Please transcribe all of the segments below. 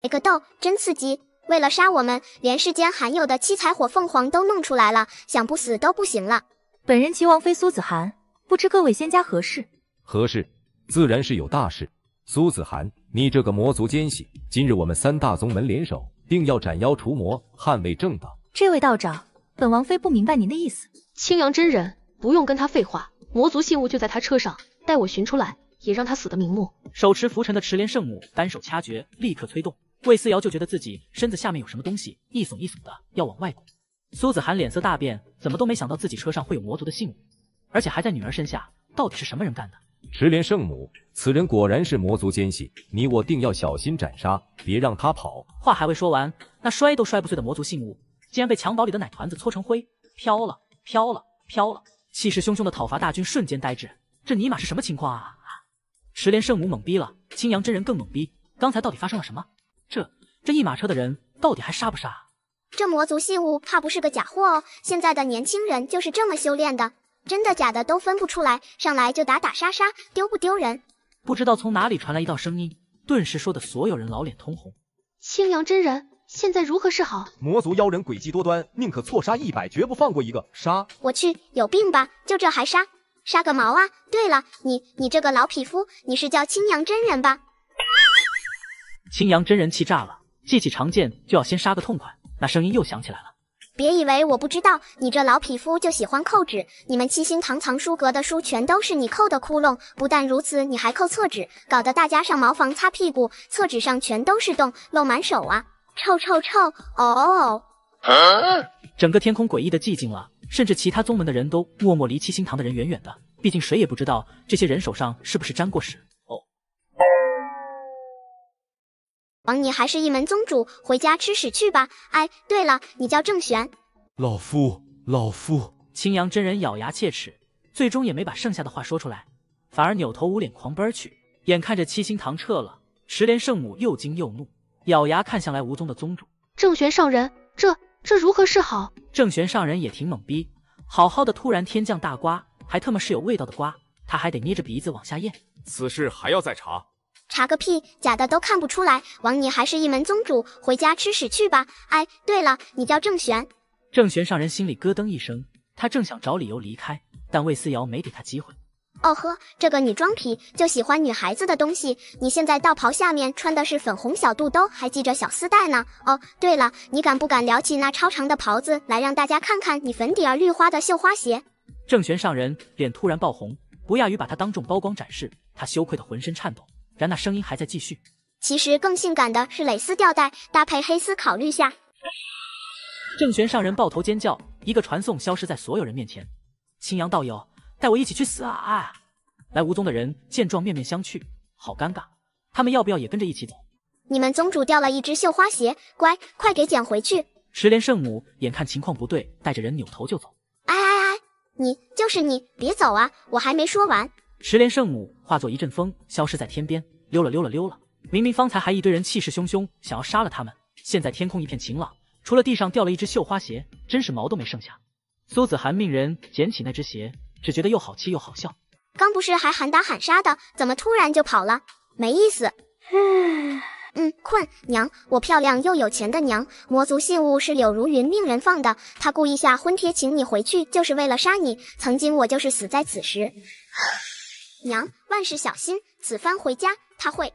来个斗，真刺激！为了杀我们，连世间罕有的七彩火凤凰都弄出来了，想不死都不行了。本人齐王妃苏子涵，不知各位仙家何事？何事？自然是有大事。苏子涵，你这个魔族奸细，今日我们三大宗门联手，定要斩妖除魔，捍卫正道。这位道长，本王妃不明白您的意思。青阳真人，不用跟他废话，魔族信物就在他车上，待我寻出来，也让他死得瞑目。手持拂尘的赤莲圣母单手掐诀，立刻催动。魏思瑶就觉得自己身子下面有什么东西一耸一耸的要往外拱。苏子涵脸色大变，怎么都没想到自己车上会有魔族的信物，而且还在女儿身下，到底是什么人干的？赤莲圣母，此人果然是魔族奸细，你我定要小心斩杀，别让他跑。话还未说完，那摔都摔不碎的魔族信物，竟然被襁褓里的奶团子搓成灰，飘了，飘了，飘了！气势汹汹的讨伐大军瞬间呆滞，这尼玛是什么情况啊？赤莲圣母懵逼了，青阳真人更懵逼，刚才到底发生了什么？这一马车的人到底还杀不杀？这魔族信物怕不是个假货哦，现在的年轻人就是这么修炼的，真的假的都分不出来，上来就打打杀杀，丢不丢人？不知道从哪里传来一道声音，顿时说的所有人老脸通红。青阳真人，现在如何是好？魔族妖人诡计多端，宁可错杀100，绝不放过一个。杀！我去，有病吧？就这还杀？杀个毛啊！对了，你这个老匹夫，你是叫青阳真人吧？青阳真人气炸了，记起长剑就要先杀个痛快。那声音又响起来了。别以为我不知道，你这老匹夫就喜欢扣纸，你们七星堂藏书阁的书全都是你扣的窟窿，不但如此，你还扣厕纸，搞得大家上茅房擦屁股，厕纸上全都是洞，漏满手啊！臭臭臭！哦！整个天空诡异的寂静了，甚至其他宗门的人都默默离七星堂的人远远的，毕竟谁也不知道这些人手上是不是沾过屎。王你还是一门宗主，回家吃屎去吧。哎，对了，你叫郑玄。老夫。青阳真人咬牙切齿，最终也没把剩下的话说出来，反而扭头捂脸狂奔去。眼看着七星堂撤了，赤莲圣母又惊又怒，咬牙看向来无踪的宗主。郑玄上人，这如何是好？郑玄上人也挺懵逼，好好的突然天降大瓜，还特么是有味道的瓜，他还得捏着鼻子往下咽。此事还要再查。查个屁，假的都看不出来，王你还是一门宗主，回家吃屎去吧。哎，对了，你叫郑玄。郑玄上人心里咯噔一声，他正想找理由离开，但魏思瑶没给他机会。哦呵，这个女装痞就喜欢女孩子的东西，你现在道袍下面穿的是粉红小肚兜，还系着小丝带呢。哦，对了，你敢不敢撩起那超长的袍子来，让大家看看你粉底儿绿花的绣花鞋？郑玄上人脸突然爆红，不亚于把他当众曝光展示，他羞愧的浑身颤抖。然那声音还在继续。其实更性感的是蕾丝吊带搭配黑丝，考虑下。郑玄上人抱头尖叫，一个传送消失在所有人面前。青阳道友，带我一起去死啊！来无踪的人见状面面相觑，好尴尬，他们要不要也跟着一起走？你们宗主掉了一只绣花鞋，乖，快给捡回去。赤莲圣母眼看情况不对，带着人扭头就走。哎，就是你，别走啊，我还没说完。赤莲圣母化作一阵风，消失在天边，溜了。明明方才还一堆人气势汹汹，想要杀了他们，现在天空一片晴朗，除了地上掉了一只绣花鞋，真是毛都没剩下。苏子涵命人捡起那只鞋，只觉得又好气又好笑。刚不是还喊打喊杀的，怎么突然就跑了？没意思。困娘，我漂亮又有钱的娘，魔族信物是柳如云命人放的，他故意下婚帖请你回去，就是为了杀你。曾经我就是死在此时。娘，万事小心，此番回家他会……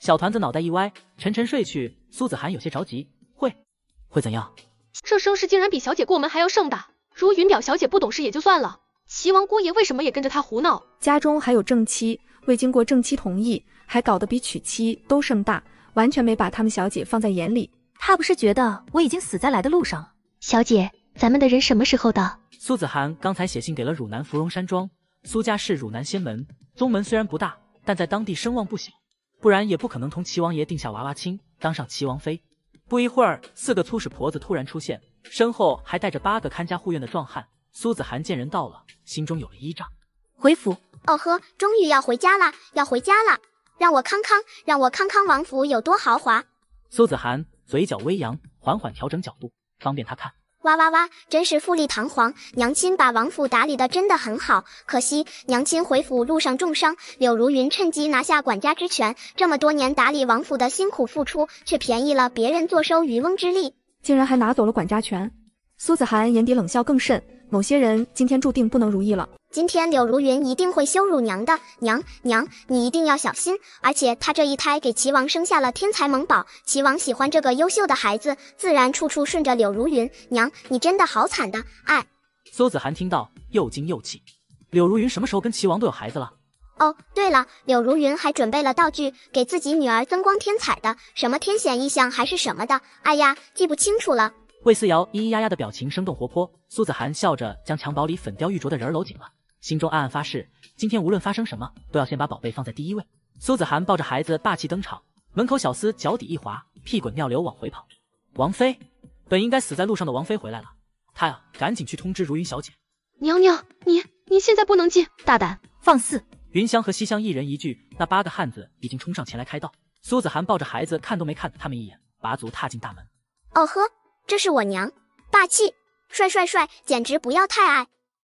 小团子脑袋一歪，沉沉睡去。苏子涵有些着急，会怎样？这声势竟然比小姐过门还要盛大。如云表小姐不懂事也就算了，齐王姑爷为什么也跟着他胡闹？家中还有正妻，未经过正妻同意，还搞得比娶妻都盛大，完全没把他们小姐放在眼里。他不是觉得我已经死在来的路上了？小姐，咱们的人什么时候到？苏子涵刚才写信给了汝南芙蓉山庄，苏家是汝南仙门，宗门虽然不大，但在当地声望不小，不然也不可能同齐王爷定下娃娃亲，当上齐王妃。不一会儿，4个粗使婆子突然出现，身后还带着8个看家护院的壮汉。苏子涵见人到了，心中有了依仗。回府。哦呵，终于要回家了，让我康康王府有多豪华。苏子涵嘴角微扬，缓缓调整角度，方便他看。哇哇哇，真是富丽堂皇！娘亲把王府打理得真的很好，可惜娘亲回府路上重伤，柳如云趁机拿下管家之权。这么多年打理王府的辛苦付出，却便宜了别人坐收渔翁之利，竟然还拿走了管家权。苏子涵眼底冷笑更甚，某些人今天注定不能如意了。今天柳如云一定会羞辱娘的，娘，你一定要小心。而且她这一胎给齐王生下了天才萌宝，齐王喜欢这个优秀的孩子，自然处处顺着柳如云。娘，你真的好惨的，哎。苏子涵听到又惊又气，柳如云什么时候跟齐王都有孩子了？哦，对了，柳如云还准备了道具给自己女儿增光添彩的，什么天显异象还是什么的，哎呀，记不清楚了。魏思瑶咿咿呀呀的表情生动活泼，苏子涵笑着将襁褓里粉雕玉琢的人搂紧了，心中暗暗发誓，今天无论发生什么，都要先把宝贝放在第一位。苏子涵抱着孩子霸气登场，门口小厮脚底一滑，屁滚尿流往回跑。王妃，本应该死在路上的王妃回来了，她呀，赶紧去通知如云小姐。娘娘，你现在不能进，大胆放肆！云香和西厢一人一句，那8个汉子已经冲上前来开道。苏子涵抱着孩子，看都没看他们一眼，拔足踏进大门。哦呵，这是我娘，霸气，帅，简直不要太爱。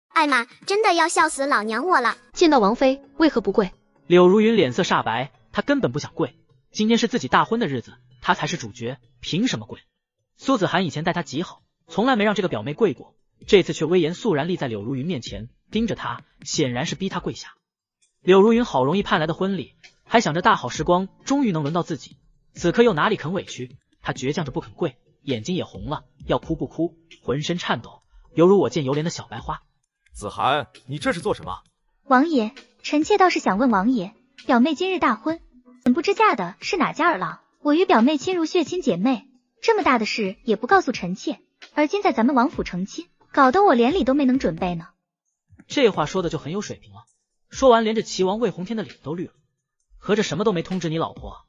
艾玛，真的要笑死老娘我了！见到王妃为何不跪？柳如云脸色煞白，她根本不想跪，今天是自己大婚的日子，她才是主角，凭什么跪？苏子涵以前待她极好，从来没让这个表妹跪过，这次却威严肃然立在柳如云面前，盯着她，显然是逼她跪下。柳如云好容易盼来的婚礼，还想着大好时光终于能轮到自己，此刻又哪里肯委屈，她倔强着不肯跪，眼睛也红了，要哭不哭，浑身颤抖，犹如我见犹怜的小白花。子涵，你这是做什么？王爷，臣妾倒是想问王爷，表妹今日大婚，怎不知嫁的是哪家儿郎？我与表妹亲如血亲姐妹，这么大的事也不告诉臣妾，而今在咱们王府成亲，搞得我连礼都没能准备呢。这话说的就很有水平了，说完连着齐王魏洪天的脸都绿了，合着什么都没通知你老婆，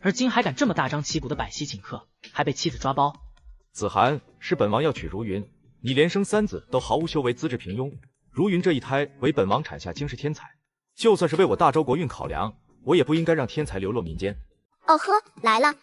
而今还敢这么大张旗鼓的摆席请客，还被妻子抓包。子涵，是本王要娶如云，你连生3子都毫无修为，资质平庸。如云这一胎为本王产下惊世天才，就算是为我大周国运考量，我也不应该让天才流落民间。哦呵，来了，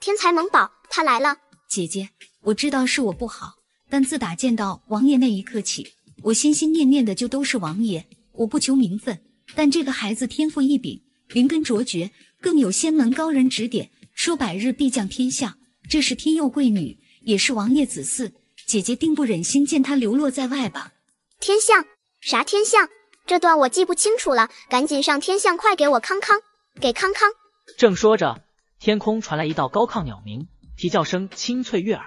天才萌宝，他来了。姐姐，我知道是我不好，但自打见到王爷那一刻起，我心心念念的就都是王爷。我不求名分，但这个孩子天赋异禀，灵根卓绝，更有仙门高人指点，说百日必降天下。这是天佑贵女，也是王爷子嗣，姐姐定不忍心见她流落在外吧？天象？啥天象？这段我记不清楚了，赶紧上天象，快给我康康，给康康。正说着，天空传来一道高亢鸟鸣，啼叫声清脆悦耳。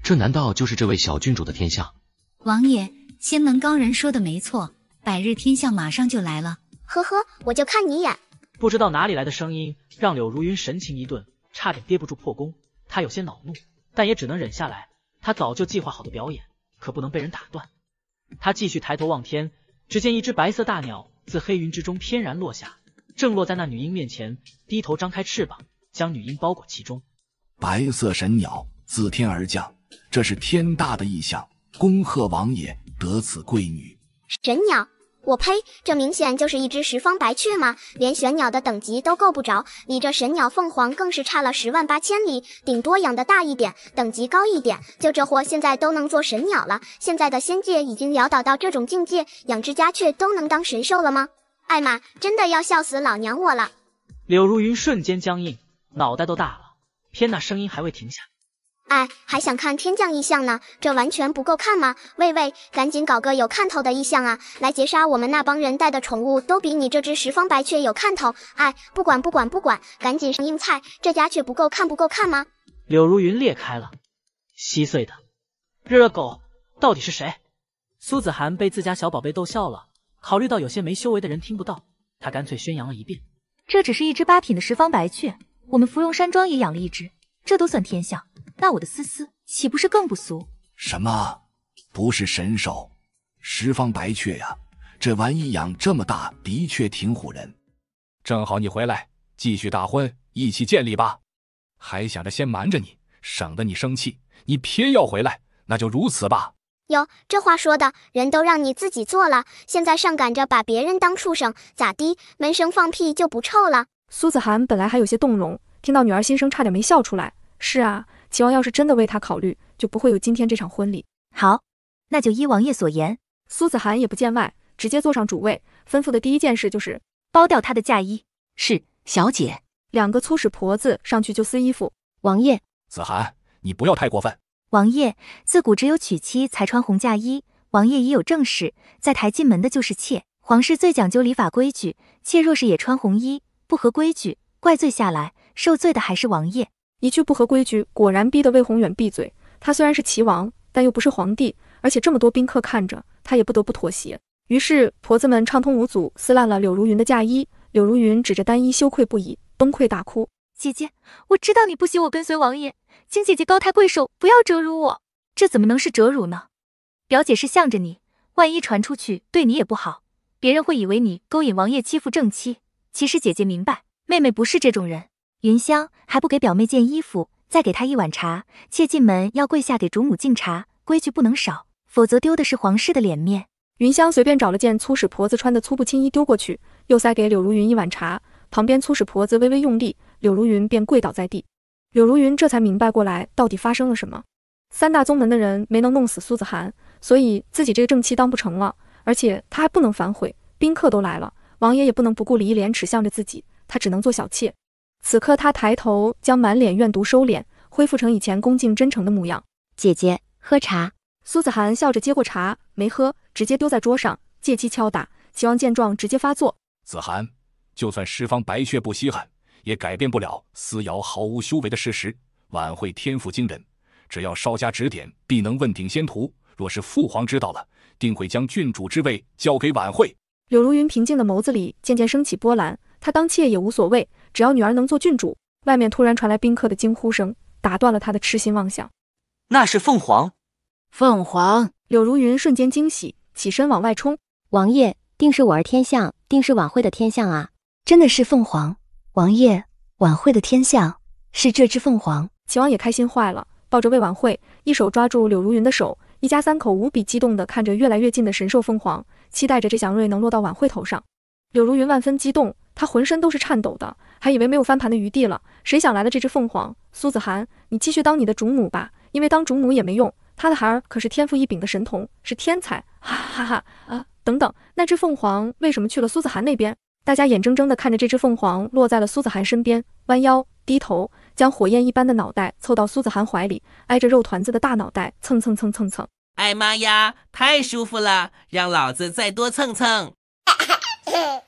这难道就是这位小郡主的天象？王爷，仙门高人说的没错，百日天象马上就来了。呵呵，我就看你眼。不知道哪里来的声音，让柳如云神情一顿，差点憋不住破功。她有些恼怒，但也只能忍下来。她早就计划好的表演，可不能被人打断。她继续抬头望天，只见一只白色大鸟自黑云之中翩然落下，正落在那女婴面前，低头张开翅膀，将女婴包裹其中。白色神鸟自天而降，这是天大的异象，恭贺王爷得此贵女。神鸟？我呸，这明显就是一只十方白雀嘛，连玄鸟的等级都够不着，离这神鸟凤凰更是差了10万8千里，顶多养得大一点，等级高一点，就这货现在都能做神鸟了。现在的仙界已经潦倒到这种境界，养只家雀都能当神兽了吗？艾玛，真的要笑死老娘我了。柳如云瞬间僵硬，脑袋都大了，偏那声音还未停下。哎，还想看天降异象呢？这完全不够看吗？喂，赶紧搞个有看头的异象啊！来截杀我们那帮人带的宠物，都比你这只十方白雀有看头。哎，不管，赶紧上硬菜！这家雀不够看吗？柳如云裂开了，稀碎的热狗到底是谁？苏子涵被自家小宝贝逗笑了，考虑到有些没修为的人听不到，他干脆宣扬了一遍：这只是一只8品的十方白雀，我们芙蓉山庄也养了一只，这都算天象。那我的思思岂不是更不俗？什么？不是神兽，十方白雀呀！这玩意养这么大，的确挺唬人。正好你回来，继续大婚，一起建立吧。还想着先瞒着你，省得你生气，你偏要回来，那就如此吧。哟，这话说的，人都让你自己做了，现在上赶着把别人当畜生，咋的？闷声放屁就不臭了？苏子涵本来还有些动容，听到女儿心声差点没笑出来。是啊，齐王要是真的为他考虑，就不会有今天这场婚礼。好，那就依王爷所言。苏子涵也不见外，直接坐上主位，吩咐的第一件事就是剥掉她的嫁衣。是，小姐。2个粗使婆子上去就撕衣服。王爷，子涵，你不要太过分。王爷，自古只有娶妻才穿红嫁衣，王爷已有正室，在抬进门的就是妾。皇室最讲究礼法规矩，妾若是也穿红衣，不合规矩，怪罪下来，受罪的还是王爷。一句不合规矩，果然逼得魏宏远闭嘴。他虽然是齐王，但又不是皇帝，而且这么多宾客看着，他也不得不妥协。于是婆子们畅通无阻撕烂了柳如云的嫁衣。柳如云指着单衣羞愧不已，崩溃大哭。姐姐，我知道你不喜我跟随王爷，请姐姐高抬贵手，不要折辱我。这怎么能是折辱呢？表姐是向着你，万一传出去对你也不好，别人会以为你勾引王爷欺负正妻。其实姐姐明白，妹妹不是这种人。云香还不给表妹件衣服，再给她1碗茶，妾进门要跪下给主母敬茶，规矩不能少，否则丢的是皇室的脸面。云香随便找了件粗使婆子穿的粗布青衣丢过去，又塞给柳如云1碗茶。旁边粗使婆子微微用力，柳如云便跪倒在地。柳如云这才明白过来，到底发生了什么。3大宗门的人没能弄死苏子涵，所以自己这个正妻当不成了，而且他还不能反悔。宾客都来了，王爷也不能不顾礼义廉耻向着自己，他只能做小妾。此刻他抬头，将满脸怨毒收敛，恢复成以前恭敬真诚的模样。姐姐，喝茶。苏子涵笑着接过茶，没喝，直接丢在桌上，借机敲打。齐王见状，直接发作。子涵，就算十方白雀不稀罕，也改变不了思瑶毫无修为的事实。晚会天赋惊人，只要稍加指点，必能问鼎仙途。若是父皇知道了，定会将郡主之位交给晚会。柳如云平静的眸子里渐渐升起波澜，她当妾也无所谓，只要女儿能做郡主。外面突然传来宾客的惊呼声，打断了她的痴心妄想。那是凤凰。凤凰！柳如云瞬间惊喜，起身往外冲。王爷，定是我儿天象，定是晚会的天象啊！真的是凤凰，王爷，晚会的天象是这只凤凰。齐王也开心坏了，抱着魏晚会，一手抓住柳如云的手，一家3口无比激动地看着越来越近的神兽凤凰，期待着这祥瑞能落到晚会头上。柳如云万分激动，她浑身都是颤抖的，还以为没有翻盘的余地了。谁想来了这只凤凰？苏子涵，你继续当你的主母吧，因为当主母也没用，她的孩儿可是天赋异禀的神童，是天才！哈哈哈啊！等等，那只凤凰为什么去了苏子涵那边？大家眼睁睁地看着这只凤凰落在了苏子涵身边，弯腰低头，将火焰一般的脑袋凑到苏子涵怀里，挨着肉团子的大脑袋蹭蹭蹭蹭蹭。哎妈呀，太舒服了，让老子再多蹭蹭。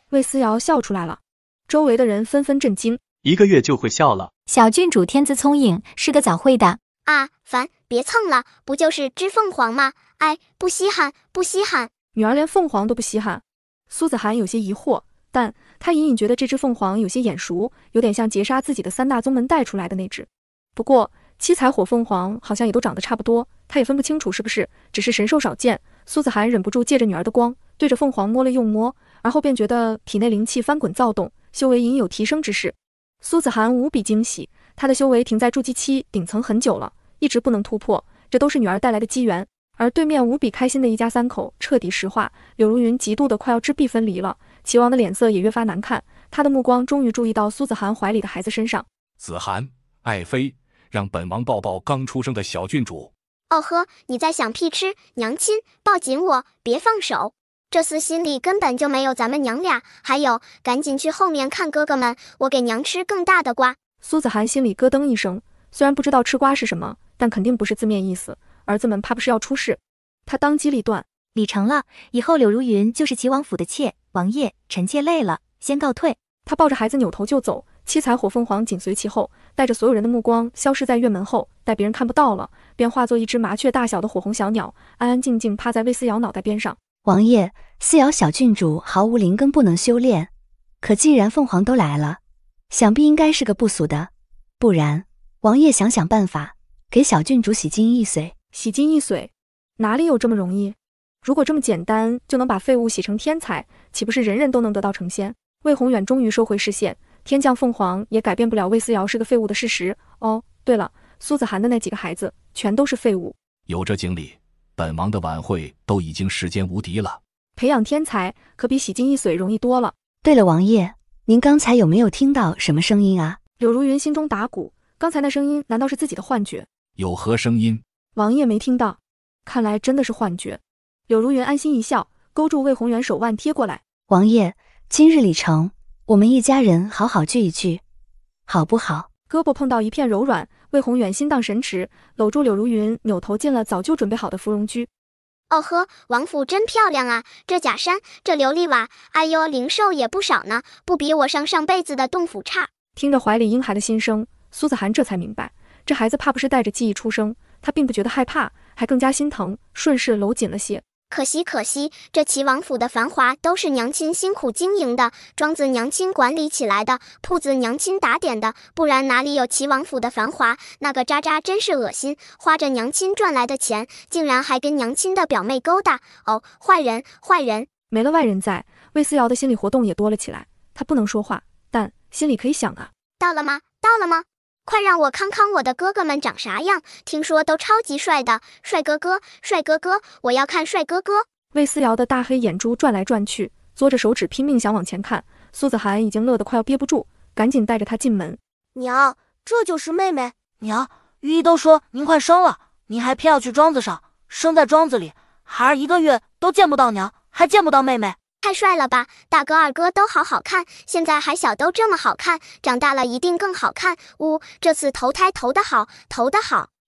魏思瑶笑出来了，周围的人纷纷震惊。1个月就会笑了。小郡主天资聪颖，是个早会的。啊，烦，别蹭了，不就是只凤凰吗？哎，不稀罕，不稀罕。女儿连凤凰都不稀罕。苏子涵有些疑惑，但她隐隐觉得这只凤凰有些眼熟，有点像劫杀自己的3大宗门带出来的那只。不过七彩火凤凰好像也都长得差不多，她也分不清楚是不是，只是神兽少见。苏子涵忍不住借着女儿的光，对着凤凰摸了又摸，而后便觉得体内灵气翻滚躁动，修为隐有提升之势。苏子涵无比惊喜，她的修为停在筑基期顶层很久了，一直不能突破，这都是女儿带来的机缘。而对面无比开心的一家3口彻底石化，柳如云嫉妒的快要质壁分离了。齐王的脸色也越发难看，他的目光终于注意到苏子涵怀里的孩子身上。子涵，爱妃，让本王抱抱刚出生的小郡主。哦呵，你在想屁吃？娘亲，抱紧我，别放手。这厮心里根本就没有咱们娘俩。还有，赶紧去后面看哥哥们，我给娘吃更大的瓜。苏子涵心里咯噔一声，虽然不知道吃瓜是什么，但肯定不是字面意思。儿子们怕不是要出事，他当机立断，礼成了，以后柳如云就是齐王府的妾。王爷，臣妾累了，先告退。他抱着孩子扭头就走，七彩火凤凰紧随其后，带着所有人的目光消失在院门后。待别人看不到了，便化作一只麻雀大小的火红小鸟，安安静静趴在魏思瑶脑袋边上。王爷，思瑶小郡主毫无灵根，不能修炼，可既然凤凰都来了，想必应该是个不俗的，不然王爷想想办法，给小郡主洗金一髓。洗金一髓，哪里有这么容易？如果这么简单就能把废物洗成天才，岂不是人人都能得道成仙？魏宏远终于收回视线，天降凤凰也改变不了魏思瑶是个废物的事实。哦，对了，苏子涵的那几个孩子全都是废物。有这经历，本王的晚会都已经世间无敌了。培养天才可比洗金一髓容易多了。对了，王爷，您刚才有没有听到什么声音啊？柳如云心中打鼓，刚才那声音难道是自己的幻觉？有何声音？王爷没听到，看来真的是幻觉。柳如云安心一笑，勾住魏宏远手腕贴过来。王爷，今日礼成，我们一家人好好聚一聚，好不好？胳膊碰到一片柔软，魏宏远心荡神驰，搂住柳如云，扭头进了早就准备好的芙蓉居。哦呵，王府真漂亮啊！这假山，这琉璃瓦，哎呦，灵兽也不少呢，不比我上辈子的洞府差。听着怀里婴孩的心声，苏子涵这才明白，这孩子怕不是带着记忆出生，他并不觉得害怕，还更加心疼，顺势搂紧了些。可惜，这齐王府的繁华都是娘亲辛苦经营的，庄子娘亲管理起来的，铺子娘亲打点的，不然哪里有齐王府的繁华？那个渣渣真是恶心，花着娘亲赚来的钱，竟然还跟娘亲的表妹勾搭。哦，坏人！没了外人在，魏思瑶的心理活动也多了起来。他不能说话，但心里可以想啊。到了吗？快让我看看我的哥哥们长啥样，听说都超级帅的，帅哥哥，我要看帅哥哥。魏思瑶的大黑眼珠转来转去，嘬着手指拼命想往前看。苏子涵已经乐得快要憋不住，赶紧带着他进门。娘，这就是妹妹。娘，御医都说您快生了，您还偏要去庄子上，生在庄子里，孩儿1个月都见不到娘，还见不到妹妹。太帅了吧，大哥二哥都好好看，现在还小都这么好看，长大了一定更好看。这次投胎投得好。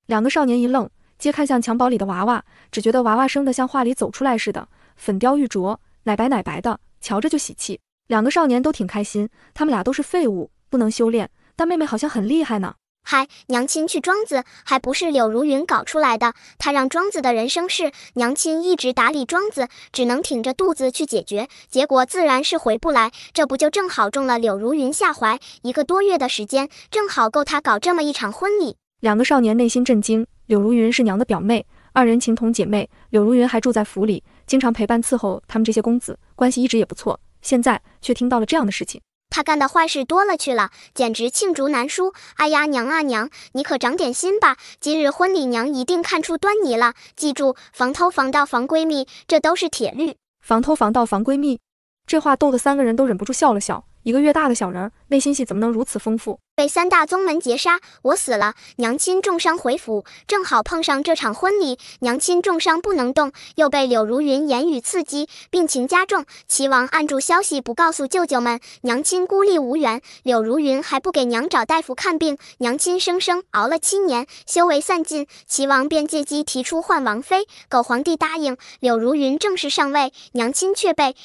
两个少年一愣，皆看向襁褓里的娃娃，只觉得娃娃生得像画里走出来似的，粉雕玉琢，奶白的，瞧着就喜气。两个少年都挺开心，他们俩都是废物，不能修炼，但妹妹好像很厉害呢。嗨，娘亲去庄子还不是柳如云搞出来的，她让庄子的人生事，娘亲一直打理庄子，只能挺着肚子去解决，结果自然是回不来，这不就正好中了柳如云下怀，1个多月的时间，正好够她搞这么一场婚礼。两个少年内心震惊，柳如云是娘的表妹，二人情同姐妹，柳如云还住在府里，经常陪伴伺候他们这些公子，关系一直也不错，现在却听到了这样的事情。他干的坏事多了去了，简直罄竹难书。哎呀，娘啊娘，你可长点心吧，今日婚礼娘一定看出端倪了。记住，防偷防盗防闺蜜，这都是铁律。防偷防盗防闺蜜，这话逗得3个人都忍不住笑了笑。1个月大的小人，内心戏怎么能如此丰富？被3大宗门劫杀，我死了，娘亲重伤回府，正好碰上这场婚礼，娘亲重伤不能动，又被柳如云言语刺激，病情加重，齐王按住消息不告诉舅舅们，娘亲孤立无援，柳如云还不给娘找大夫看病，娘亲生熬了7年，修为散尽，齐王便借机提出换王妃，狗皇帝答应，柳如云正式上位，娘亲却被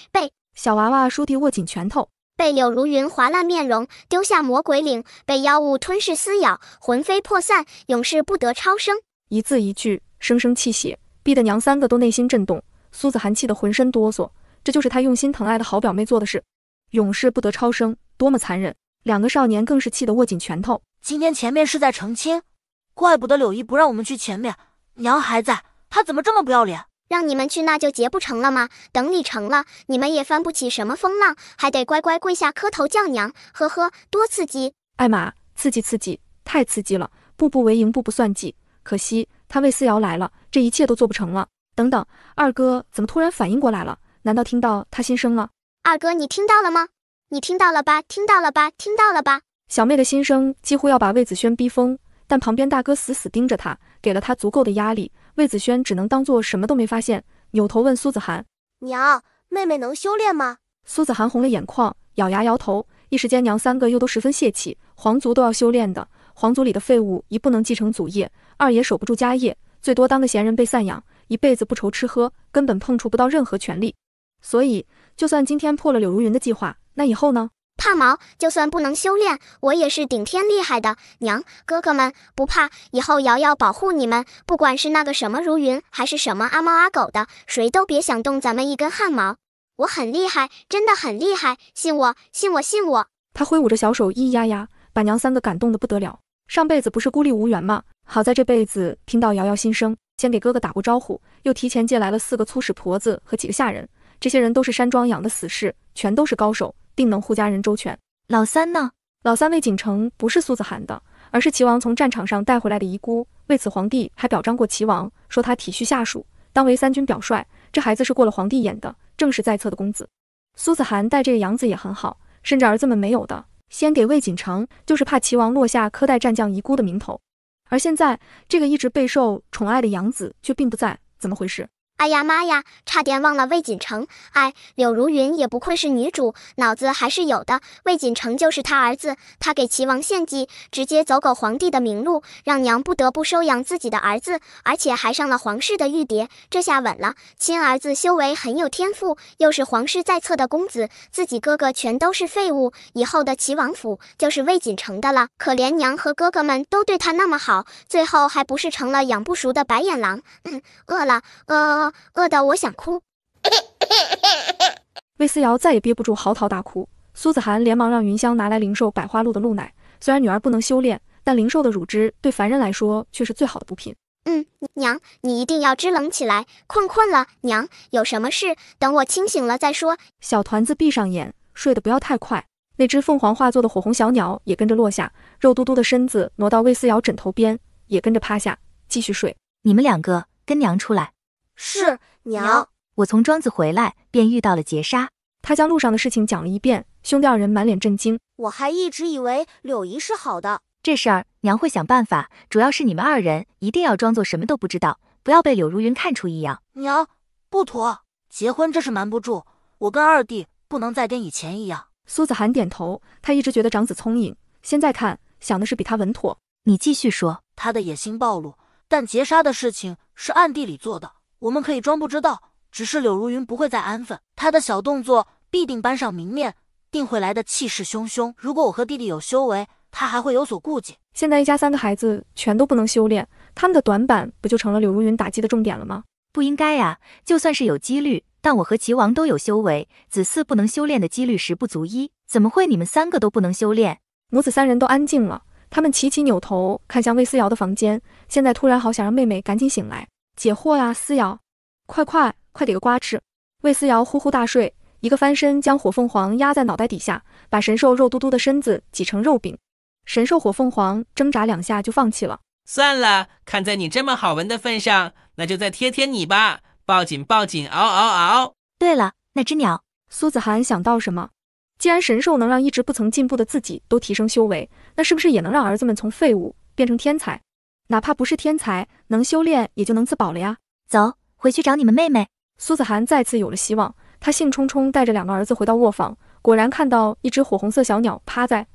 小娃娃舒娣握紧拳头。被柳如云划烂面容，丢下魔鬼岭，被妖物吞噬撕咬，魂飞魄散，永世不得超生。一字一句，声声泣血，逼得娘3个都内心震动。苏子涵气得浑身哆嗦，这就是他用心疼爱的好表妹做的事。永世不得超生，多么残忍！两个少年更是气得握紧拳头。今天前面是在成亲，怪不得柳姨不让我们去前面，娘还在，她怎么这么不要脸？让你们去那就结不成了吗？等礼成了，你们也翻不起什么风浪，还得乖乖跪下磕头叫娘，呵呵，多刺激！艾玛，刺激，太刺激了，步步为营，步步算计。可惜他魏思瑶来了，这一切都做不成了。等等，二哥怎么突然反应过来了？难道听到他心声了？二哥，你听到了吗？你听到了吧？听到了吧？小妹的心声几乎要把魏子轩逼疯，但旁边大哥死盯着他，给了他足够的压力。魏子轩只能当作什么都没发现，扭头问苏子涵：“娘，妹妹能修炼吗？”苏子涵红了眼眶，咬牙摇头。一时间，娘3个又都十分泄气。皇族都要修炼的，皇族里的废物一不能继承祖业，二也守不住家业，最多当个闲人被赡养，一辈子不愁吃喝，根本碰触不到任何权利。所以，就算今天破了柳如云的计划，那以后呢？怕毛，就算不能修炼，我也是顶天厉害的。娘，哥哥们不怕，以后瑶瑶保护你们，不管是那个什么如云，还是什么阿猫阿狗的，谁都别想动咱们一根汗毛。我很厉害，真的很厉害，信我。他挥舞着小手咿咿呀呀，把娘3个感动得不得了。上辈子不是孤立无援吗？好在这辈子听到瑶瑶心声，先给哥哥打过招呼，又提前借来了4个粗使婆子和几个下人。这些人都是山庄养的死士，全都是高手，定能护家人周全。老三呢？老三魏锦城不是苏子涵的，而是齐王从战场上带回来的遗孤。为此皇帝还表彰过齐王，说他体恤下属，当为3军表率。这孩子是过了皇帝眼的，正是在册的公子。苏子涵带这个养子也很好，甚至儿子们没有的，先给魏锦城，就是怕齐王落下苛待战将遗孤的名头。而现在，这个一直备受宠爱的养子却并不在，怎么回事？哎呀妈呀，差点忘了魏锦城。哎，柳如云也不愧是女主，脑子还是有的。魏锦城就是他儿子，他给齐王献计，直接走狗皇帝的明路，让娘不得不收养自己的儿子，而且还上了皇室的玉蝶，这下稳了。亲儿子修为很有天赋，又是皇室在侧的公子，自己哥哥全都是废物，以后的齐王府就是魏锦城的了。可怜娘和哥哥们都对他那么好，最后还不是成了养不熟的白眼狼。饿了，饿得我想哭。魏思瑶再也憋不住嚎啕大哭，苏子涵连忙让云香拿来灵兽百花鹿的鹿奶。虽然女儿不能修炼，但灵兽的乳汁对凡人来说却是最好的补品。娘，你一定要支棱起来，困了。娘，有什么事等我清醒了再说。小团子闭上眼，睡得不要太快。那只凤凰化作的火红小鸟也跟着落下，肉嘟嘟的身子挪到魏思瑶枕头边，也跟着趴下继续睡。你们两个跟娘出来。是娘。我从庄子回来便遇到了劫杀。他将路上的事情讲了一遍，兄弟二人满脸震惊。我还一直以为柳姨是好的。这事儿娘会想办法，主要是你们二人一定要装作什么都不知道，不要被柳如云看出异样。娘，不妥，结婚这是瞒不住，我跟二弟不能再跟以前一样。苏子涵点头，他一直觉得长子聪颖，现在看想的是比他稳妥。你继续说。他的野心暴露，但劫杀的事情是暗地里做的，我们可以装不知道，只是柳如云不会再安分，他的小动作必定搬上明面，定会来的气势汹汹。如果我和弟弟有修为，他还会有所顾忌。现在一家三个孩子全都不能修炼，他们的短板不就成了柳如云打击的重点了吗？不应该呀，就算是有几率，但我和齐王都有修为，子嗣不能修炼的几率10不足1，怎么会你们三个都不能修炼？母子三人都安静了，他们齐齐扭头看向魏思瑶的房间，现在突然好想让妹妹赶紧醒来解惑呀。思瑶，快给个瓜吃。魏思瑶呼呼大睡，一个翻身将火凤凰压在脑袋底下，把神兽肉嘟嘟的身子挤成肉饼。神兽火凤凰挣扎2下就放弃了。算了，看在你这么好闻的份上，那就再贴你吧，抱紧，嗷。对了，那只鸟。苏子涵想到什么？既然神兽能让一直不曾进步的自己都提升修为，那是不是也能让儿子们从废物变成天才？哪怕不是天才，能修炼也就能自保了呀。走，回去找你们妹妹。苏子涵再次有了希望，他兴冲冲带着2个儿子回到卧房，果然看到一只火红色小鸟趴在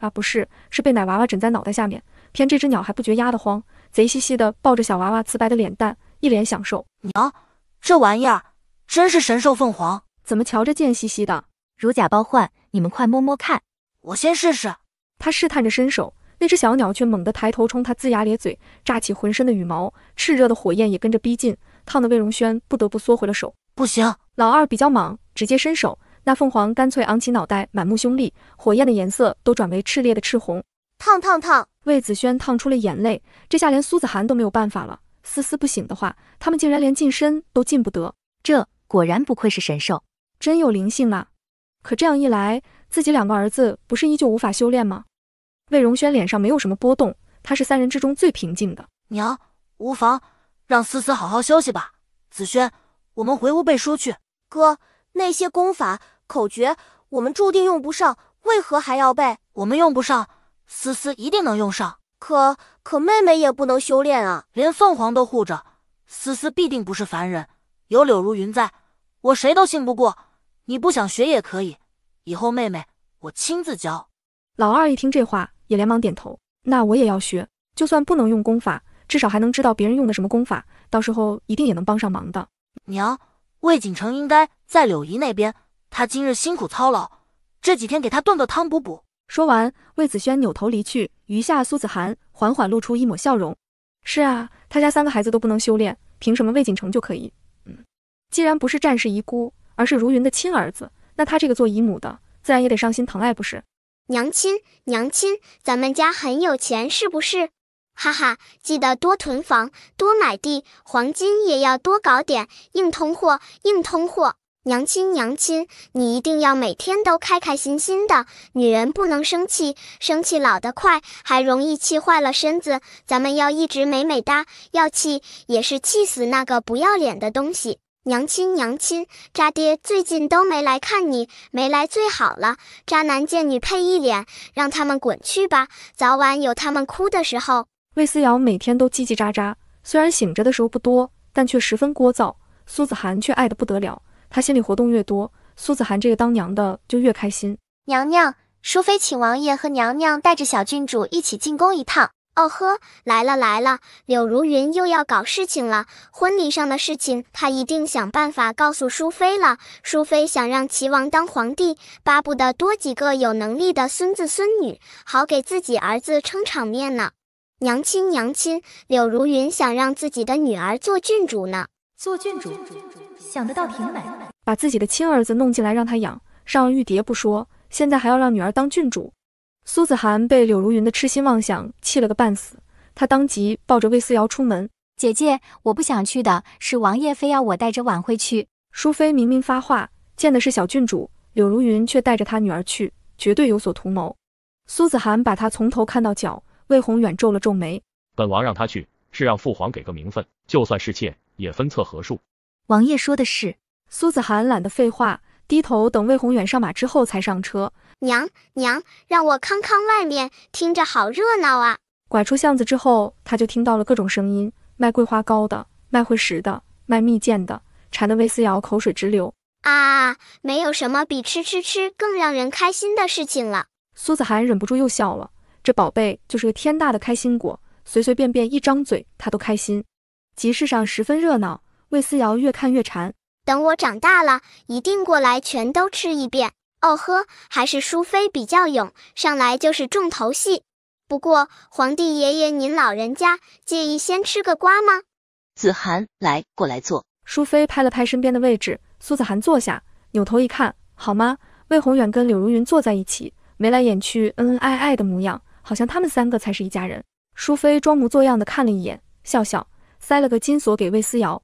是被奶娃娃枕在脑袋下面，偏这只鸟还不觉压得慌，贼兮兮的抱着小娃娃瓷白的脸蛋，一脸享受。娘，这玩意儿真是神兽凤凰，怎么瞧着贱兮兮的？如假包换，你们快摸摸看。我先试试。他试探着伸手，那只小鸟却猛地抬头冲他龇牙咧嘴，炸起浑身的羽毛，炽热的火焰也跟着逼近，烫得魏荣轩不得不缩回了手。不行，老二比较莽，直接伸手，那凤凰干脆昂起脑袋，满目凶厉，火焰的颜色都转为炽烈的赤红。烫！魏子轩烫出了眼泪，这下连苏子涵都没有办法了。丝丝不醒的话，他们竟然连近身都进不得。这果然不愧是神兽，真有灵性啊！可这样一来，自己2个儿子不是依旧无法修炼吗？魏荣轩脸上没有什么波动，他是3人之中最平静的。娘，无妨，让思思好好休息吧。子轩，我们回屋背书去。哥，那些功法口诀我们注定用不上，为何还要背？我们用不上，思思一定能用上。可妹妹也不能修炼啊，连凤凰都护着，思思必定不是凡人。有柳如云在，我谁都信不过。你不想学也可以，以后妹妹我亲自教。老二一听这话也连忙点头，那我也要学，就算不能用功法，至少还能知道别人用的什么功法，到时候一定也能帮上忙的。娘，魏锦城应该在柳姨那边，他今日辛苦操劳，这几天给他炖个汤补补。说完，魏子轩扭头离去，余下苏子涵缓缓露出一抹笑容。是啊，他家3个孩子都不能修炼，凭什么魏锦城就可以？既然不是战士遗孤，而是如云的亲儿子，那他这个做姨母的自然也得上心疼爱不是？娘亲，咱们家很有钱是不是？哈哈，记得多囤房，多买地，黄金也要多搞点，硬通货。娘亲，你一定要每天都开开心心的，女人不能生气，生气老得快，还容易气坏了身子。咱们要一直美美哒，要气也是气死那个不要脸的东西。娘亲娘亲，渣爹最近都没来看你，没来最好了。渣男贱女配一脸，让他们滚去吧，早晚有他们哭的时候。魏思瑶每天都叽叽喳喳，虽然醒着的时候不多，但却十分聒噪。苏子涵却爱得不得了，她心里活动越多，苏子涵这个当娘的就越开心。娘娘，淑妃请王爷和娘娘带着小郡主一起进宫一趟。哦呵，来了来了，柳如云又要搞事情了。婚礼上的事情，她一定想办法告诉淑妃了。淑妃想让齐王当皇帝，巴不得多几个有能力的孙子孙女，好给自己儿子撑场面呢。娘亲娘亲，柳如云想让自己的女儿做郡主呢。做郡主，想得倒挺美。把自己的亲儿子弄进来让他养，上了玉蝶不说，现在还要让女儿当郡主。苏子涵被柳如云的痴心妄想气了个半死，她当即抱着魏思瑶出门。姐姐，我不想去的，是王爷非要我带着晚会去。淑妃明明发话，见的是小郡主，柳如云却带着她女儿去，绝对有所图谋。苏子涵把她从头看到脚，魏宏远皱了皱眉。本王让她去，是让父皇给个名分，就算是妾，也分册合数。王爷说的是。苏子涵懒得废话，低头等魏宏远上马之后才上车。娘，让我看看外面，听着好热闹啊！拐出巷子之后，他就听到了各种声音，卖桂花糕的，卖会食的，卖蜜饯的，馋得魏思瑶口水直流。啊，没有什么比吃更让人开心的事情了。苏子涵忍不住又笑了，这宝贝就是个天大的开心果，随随便便一张嘴，他都开心。集市上十分热闹，魏思瑶越看越馋。等我长大了，一定过来全都吃一遍。哦呵，还是淑妃比较勇，上来就是重头戏。不过皇帝爷爷您老人家介意先吃个瓜吗？子涵，来，过来坐。淑妃拍了拍身边的位置，苏子涵坐下，扭头一看，好吗？魏宏远跟柳如云坐在一起，眉来眼去，恩恩爱爱的模样，好像他们三个才是一家人。淑妃装模作样的看了一眼，笑笑，塞了个金锁给魏思瑶。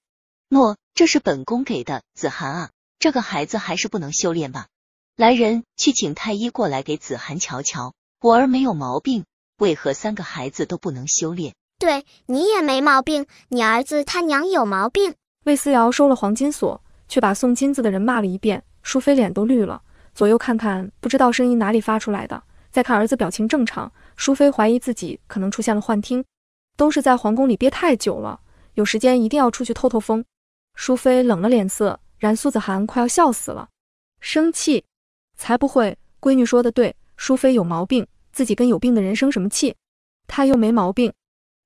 诺，这是本宫给的。子涵啊，这个孩子还是不能修炼吧？来人，去请太医过来给子涵瞧瞧，我儿没有毛病，为何三个孩子都不能修炼？对，你也没毛病，你儿子他娘有毛病。魏思瑶收了黄金锁，却把送金子的人骂了一遍，淑妃脸都绿了，左右看看，不知道声音哪里发出来的，再看儿子表情正常，淑妃怀疑自己可能出现了幻听，都是在皇宫里憋太久了，有时间一定要出去透透风。淑妃冷了脸色，然苏子涵快要笑死了。生气？才不会，闺女说的对，淑妃有毛病，自己跟有病的人生什么气？她又没毛病。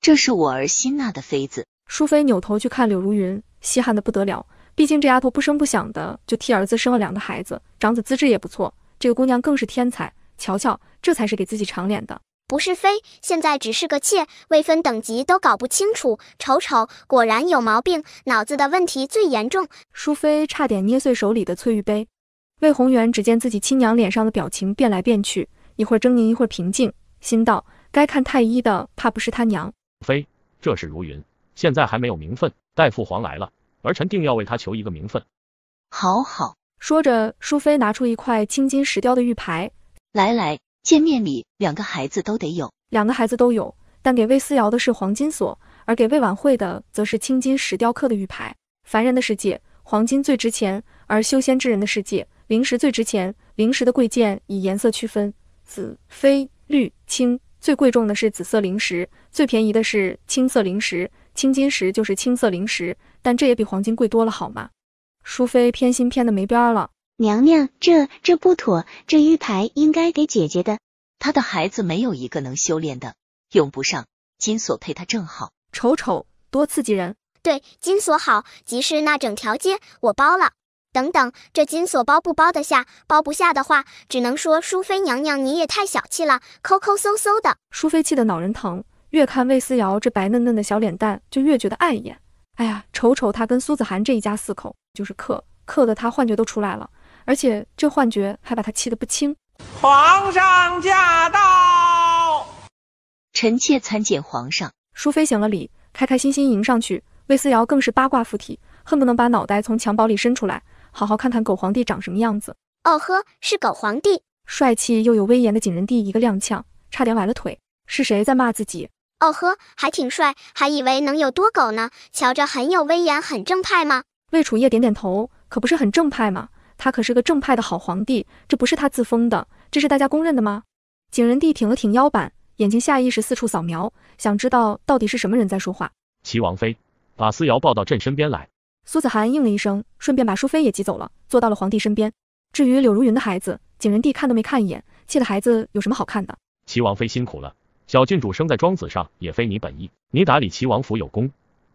这是我儿新纳的妃子。淑妃扭头去看柳如云，稀罕的不得了，毕竟这丫头不声不响的就替儿子生了2个孩子，长子资质也不错，这个姑娘更是天才，瞧瞧，这才是给自己长脸的。不是妃，现在只是个妾，位分等级都搞不清楚，瞅瞅，果然有毛病，脑子的问题最严重。淑妃差点捏碎手里的翠玉杯。魏宏远只见自己亲娘脸上的表情变来变去，一会儿狰狞一会儿平静，心道该看太医的怕不是他娘。妃，这是如云，现在还没有名分，待父皇来了，儿臣定要为他求一个名分。好好。说着，淑妃拿出一块青金石雕的玉牌，来，见面礼2个孩子都得有。2个孩子都有，但给魏思瑶的是黄金锁，而给魏婉慧的则是青金石雕刻的玉牌。凡人的世界，黄金最值钱，而修仙之人的世界，灵石最值钱，灵石的贵贱以颜色区分，紫、绯、绿、青，最贵重的是紫色灵石，最便宜的是青色灵石，青金石就是青色灵石，但这也比黄金贵多了好吗？淑妃偏心偏的没边了。娘娘，这不妥，这玉牌应该给姐姐的。她的孩子没有一个能修炼的，用不上，金锁配她正好。瞅，多刺激人。对，金锁好，集市那整条街我包了。等等，这金锁包不包得下？包不下的话，只能说淑妃娘娘你也太小气了，抠抠搜搜的。淑妃气得脑仁疼，越看魏思瑶这白嫩嫩的小脸蛋，就越觉得碍眼。哎呀，瞅她跟苏子涵这一家4口，就是克得她幻觉都出来了，而且这幻觉还把她气得不轻。皇上驾到！臣妾参见皇上。淑妃行了礼，开心迎上去。魏思瑶更是八卦附体，恨不能把脑袋从襁褓里伸出来，好好看看狗皇帝长什么样子。哦呵，是狗皇帝，帅气又有威严的景仁帝一个踉跄，差点崴了腿。是谁在骂自己？哦呵，还挺帅，还以为能有多狗呢，瞧着很有威严，很正派吗？魏楚烨点点头，可不是很正派吗？他可是个正派的好皇帝，这不是他自封的，这是大家公认的吗？景仁帝挺了挺腰板，眼睛下意识四处扫描，想知道到底是什么人在说话。齐王妃，把思瑶抱到朕身边来。苏子涵应了一声，顺便把淑妃也挤走了，坐到了皇帝身边。至于柳如云的孩子，景仁帝看都没看一眼，妾的孩子有什么好看的？齐王妃辛苦了，小郡主生在庄子上也非你本意，你打理齐王府有功。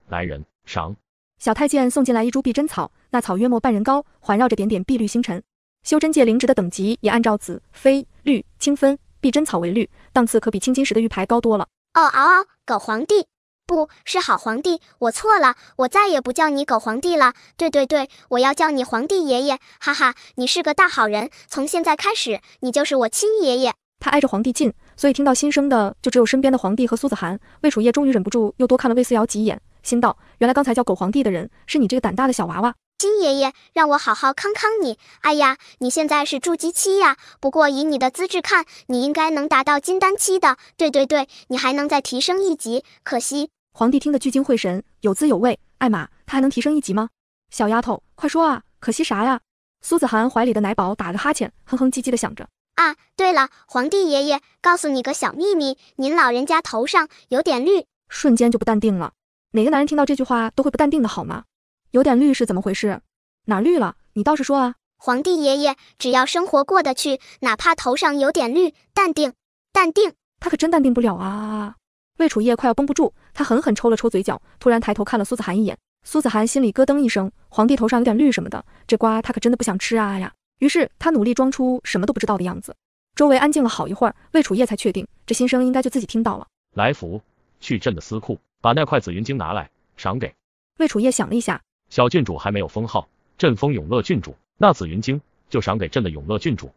来人，赏。小太监送进来一株碧针草，那草约莫半人高，环绕着点点碧绿星辰。修真界灵植的等级也按照紫、绯、绿、青分，碧针草为绿，档次可比青金石的玉牌高多了。哦嗷嗷，狗皇帝，不是好皇帝，我错了，我再也不叫你狗皇帝了。对对对，我要叫你皇帝爷爷，哈哈，你是个大好人，从现在开始，你就是我亲爷爷。他挨着皇帝近，所以听到心声的就只有身边的皇帝和苏子涵。魏楚烨终于忍不住又多看了魏思瑶几眼，心道：原来刚才叫狗皇帝的人是你这个胆大的小娃娃。亲爷爷，让我好好康康你。哎呀，你现在是筑基期呀，不过以你的资质看，你应该能达到金丹期的。对对对，你还能再提升一级，可惜。皇帝听得聚精会神，有滋有味。艾玛，他还能提升一级吗？小丫头，快说啊，可惜啥呀？苏子涵怀里的奶宝打个哈欠，哼哼唧唧的想着。啊，对了，皇帝爷爷，告诉你个小秘密，您老人家头上有点绿。瞬间就不淡定了。哪个男人听到这句话都会不淡定的好吗？有点绿是怎么回事？哪绿了？你倒是说啊！皇帝爷爷，只要生活过得去，哪怕头上有点绿，淡定，淡定。他可真淡定不了啊！魏楚烨快要绷不住，他狠狠抽了抽嘴角，突然抬头看了苏子涵一眼。苏子涵心里咯噔一声，皇帝头上有点绿什么的，这瓜他可真的不想吃啊呀！于是他努力装出什么都不知道的样子。周围安静了好一会儿，魏楚烨才确定这心声应该就自己听到了。来福，去朕的司库，把那块紫云经拿来，赏给。魏楚烨想了一下，小郡主还没有封号，朕封永乐郡主，那紫云经就赏给朕的永乐郡主。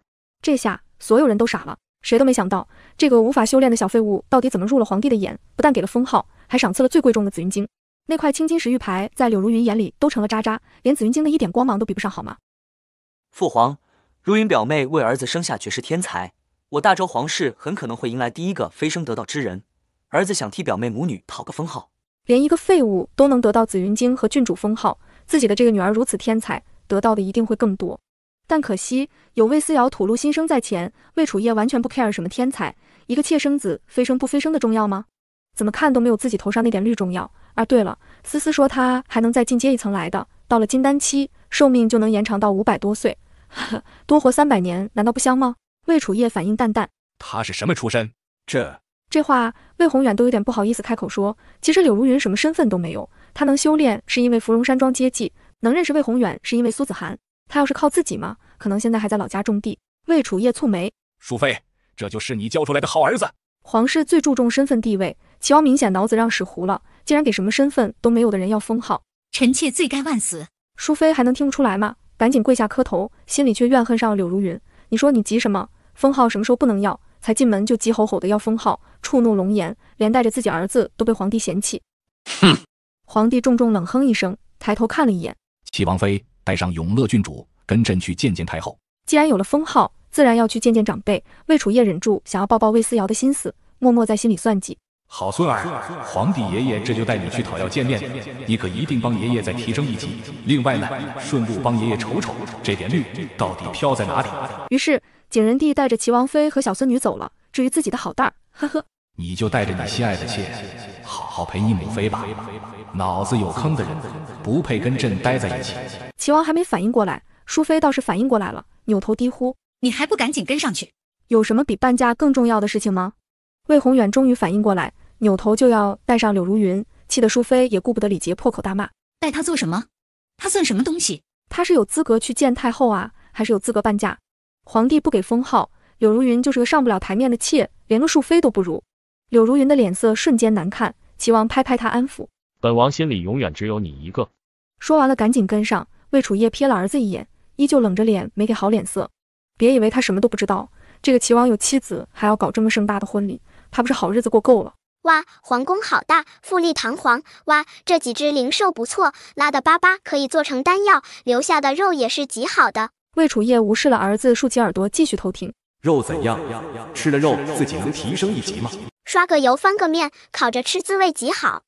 这下所有人都傻了，谁都没想到这个无法修炼的小废物到底怎么入了皇帝的眼，不但给了封号，还赏赐了最贵重的紫云经。那块青金石玉牌在柳如云眼里都成了渣渣，连紫云经的一点光芒都比不上好吗？父皇，如云表妹为儿子生下绝世天才，我大周皇室很可能会迎来第一个飞升得道之人，儿子想替表妹母女讨个封号。连一个废物都能得到紫云经和郡主封号，自己的这个女儿如此天才，得到的一定会更多。但可惜有魏思瑶吐露心声在前，魏楚烨完全不 care 什么天才，一个妾生子飞升不飞升的重要吗？怎么看都没有自己头上那点绿重要。啊对了，思思说他还能再进阶一层来的，到了金丹期，寿命就能延长到500多岁，多活300年难道不香吗？魏楚烨反应淡淡，他是什么出身？这话魏宏远都有点不好意思开口说，其实柳如云什么身份都没有，他能修炼是因为芙蓉山庄接济，能认识魏宏远是因为苏子涵，他要是靠自己嘛，可能现在还在老家种地。魏楚烨蹙眉，淑妃，这就是你教出来的好儿子。皇室最注重身份地位，齐王明显脑子让使糊了，竟然给什么身份都没有的人要封号，臣妾罪该万死。淑妃还能听不出来吗？赶紧跪下磕头，心里却怨恨上柳如云。你说你急什么？封号什么时候不能要？才进门就急吼吼的要封号，触怒龙颜，连带着自己儿子都被皇帝嫌弃。哼！皇帝重重冷哼一声，抬头看了一眼齐王妃，带上永乐郡主，跟朕去见见太后。既然有了封号，自然要去见见长辈。魏楚烨忍住想要抱抱魏思瑶的心思，默默在心里算计。好孙儿，皇帝爷爷这就带你去讨要见面，你可一定帮爷爷再提升一级。另外呢，顺路帮爷爷瞅瞅这点绿到底飘在哪里。于是景仁帝带着齐王妃和小孙女走了，至于自己的好蛋儿，呵呵，你就带着你心爱的妾，好好陪你母妃吧。脑子有坑的人，不配跟朕待在一起。齐王还没反应过来，淑妃倒是反应过来了，扭头低呼：“你还不赶紧跟上去！有什么比伴嫁更重要的事情吗？”魏宏远终于反应过来，扭头就要带上柳如云，气得淑妃也顾不得礼节，破口大骂：“带他做什么？他算什么东西？他是有资格去见太后啊，还是有资格伴嫁？皇帝不给封号，柳如云就是个上不了台面的妾，连个淑妃都不如。”柳如云的脸色瞬间难看，齐王拍拍她安抚：“本王心里永远只有你一个。”说完了赶紧跟上。魏楚烨瞥了儿子一眼，依旧冷着脸，没给好脸色。别以为他什么都不知道，这个齐王有妻子，还要搞这么盛大的婚礼，怕不是好日子过够了。哇，皇宫好大，富丽堂皇。哇，这几只灵兽不错，拉的粑粑可以做成丹药，留下的肉也是极好的。魏楚烨无视了儿子，竖起耳朵继续偷听。肉怎样？吃了肉自己能提升一级吗？刷个油，翻个面，烤着吃滋味极好。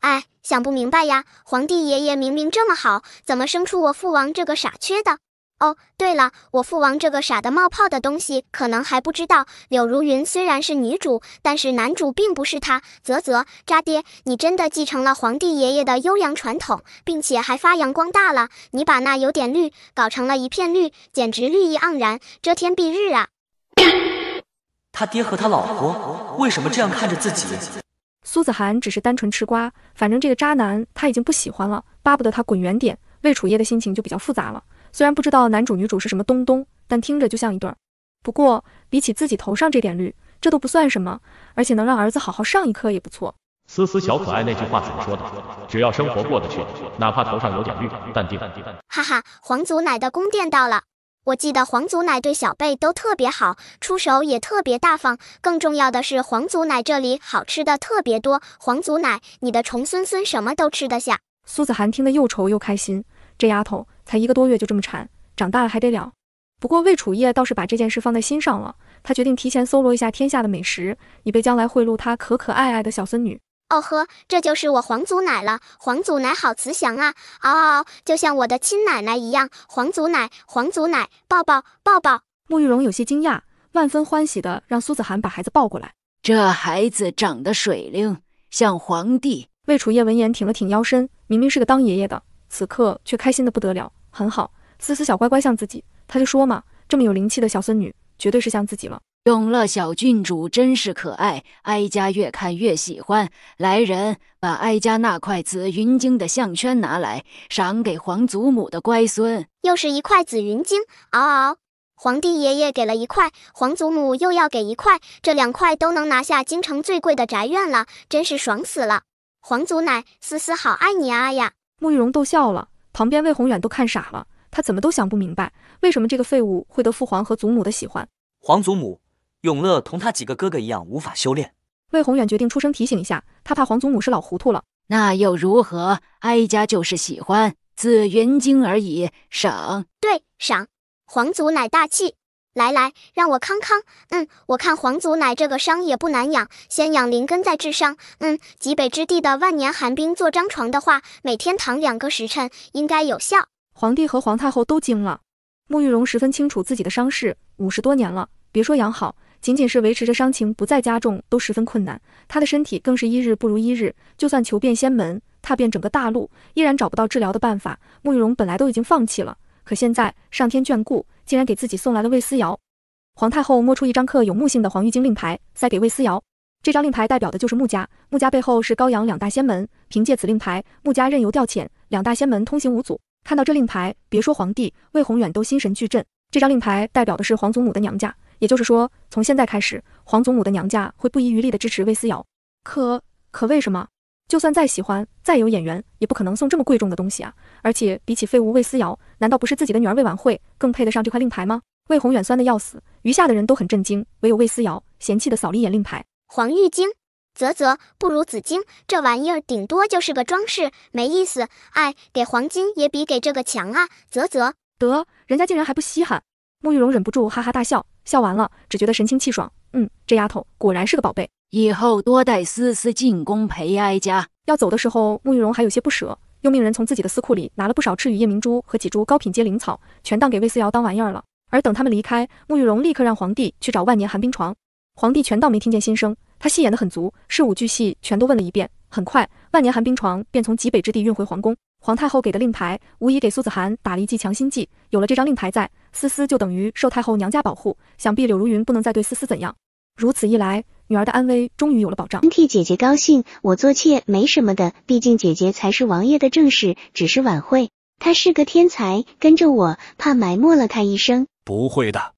哎，想不明白呀，皇帝爷爷明明这么好，怎么生出我父王这个傻缺的？哦，对了，我父王这个傻的冒泡的东西可能还不知道，柳如云虽然是女主，但是男主并不是他。渣爹，你真的继承了皇帝爷爷的优良传统，并且还发扬光大了。你把那有点绿搞成了一片绿，简直绿意盎然，遮天蔽日啊！他爹和他老婆为什么这样看着自己？苏子涵只是单纯吃瓜，反正这个渣男他已经不喜欢了，巴不得他滚远点。魏楚夜的心情就比较复杂了。虽然不知道男主女主是什么东东，但听着就像一对儿。不过比起自己头上这点绿，这都不算什么，而且能让儿子好好上一课也不错。思思小可爱那句话怎么说的？只要生活过得去，哪怕头上有点绿，淡定。哈哈，皇祖奶的宫殿到了。我记得皇祖奶对小贝都特别好，出手也特别大方。更重要的是，皇祖奶这里好吃的特别多。皇祖奶，你的重孙孙什么都吃得下。苏子涵听得又愁又开心，这丫头才1个多月就这么馋，长大了还得了。不过魏楚夜倒是把这件事放在心上了，他决定提前搜罗一下天下的美食，以备将来贿赂他可可爱爱的小孙女。哦呵，这就是我皇祖奶了。皇祖奶好慈祥啊，嗷嗷嗷，就像我的亲奶奶一样。皇祖奶，皇祖奶，抱抱抱抱。沐玉荣有些惊讶，万分欢喜的让苏子涵把孩子抱过来。这孩子长得水灵，像皇帝。魏楚夜闻言挺了挺腰身，明明是个当爷爷的，此刻却开心的不得了。很好，思思小乖乖像自己，他就说嘛，这么有灵气的小孙女绝对是像自己了。永乐小郡主真是可爱，哀家越看越喜欢。来人，把哀家那块紫云晶的项圈拿来，赏给皇祖母的乖孙。又是一块紫云晶，嗷嗷嗷！皇帝爷爷给了1块，皇祖母又要给1块，这2块都能拿下京城最贵的宅院了，真是爽死了！皇祖奶，思思好爱你啊呀！沐玉荣逗笑了，旁边魏宏远都看傻了，他怎么都想不明白，为什么这个废物会得父皇和祖母的喜欢。皇祖母永乐同他几个哥哥一样无法修炼。魏宏远决定出声提醒一下，他怕皇祖母是老糊涂了。那又如何？哀家就是喜欢紫云晶而已，赏。对，赏。皇祖奶大气。来来，让我康康。我看皇祖奶这个伤也不难养，先养灵根再治伤。极北之地的万年寒冰做张床的话，每天躺2个时辰应该有效。皇帝和皇太后都惊了。沐玉荣十分清楚自己的伤势，50多年了，别说养好，仅仅是维持着伤情不再加重都十分困难。他的身体更是1日不如1日，就算求遍仙门，踏遍整个大陆，依然找不到治疗的办法。沐玉荣本来都已经放弃了，可现在上天眷顾，竟然给自己送来了魏思瑶。皇太后摸出一张刻有木姓的黄玉京令牌，塞给魏思瑶。这张令牌代表的就是穆家，穆家背后是高阳2大仙门，凭借此令牌，穆家任由调遣，2大仙门通行无阻。看到这令牌，别说皇帝，魏宏远都心神俱震。这张令牌代表的是皇祖母的娘家，也就是说，从现在开始，皇祖母的娘家会不遗余力地支持魏思瑶。可为什么？就算再喜欢，再有眼缘，也不可能送这么贵重的东西啊！而且比起废物魏思瑶，难道不是自己的女儿魏婉慧更配得上这块令牌吗？魏宏远酸得要死，余下的人都很震惊，唯有魏思瑶嫌弃地扫了一眼令牌。黄玉京，不如紫晶，这玩意儿顶多就是个装饰，没意思。给黄金也比给这个强啊！得，人家竟然还不稀罕。沐玉荣忍不住哈哈大笑，笑完了，只觉得神清气爽。这丫头果然是个宝贝，以后多带思思进宫陪哀家。要走的时候，沐玉荣还有些不舍，又命人从自己的司库里拿了不少赤羽夜明珠和几株高品阶灵草，全当给魏思瑶当玩意儿了。而等他们离开，沐玉荣立刻让皇帝去找万年寒冰床。皇帝全当没听见心声，他戏演得很足，事无巨细全都问了一遍。很快，万年寒冰床便从极北之地运回皇宫。皇太后给的令牌，无疑给苏子涵打了一剂强心剂。有了这张令牌在，思思就等于受太后娘家保护，想必柳如云不能再对思思怎样。如此一来，女儿的安危终于有了保障。替姐姐高兴，我做妾没什么的，毕竟姐姐才是王爷的正室，只是晚会。她是个天才，跟着我，怕埋没了她一生。不会的，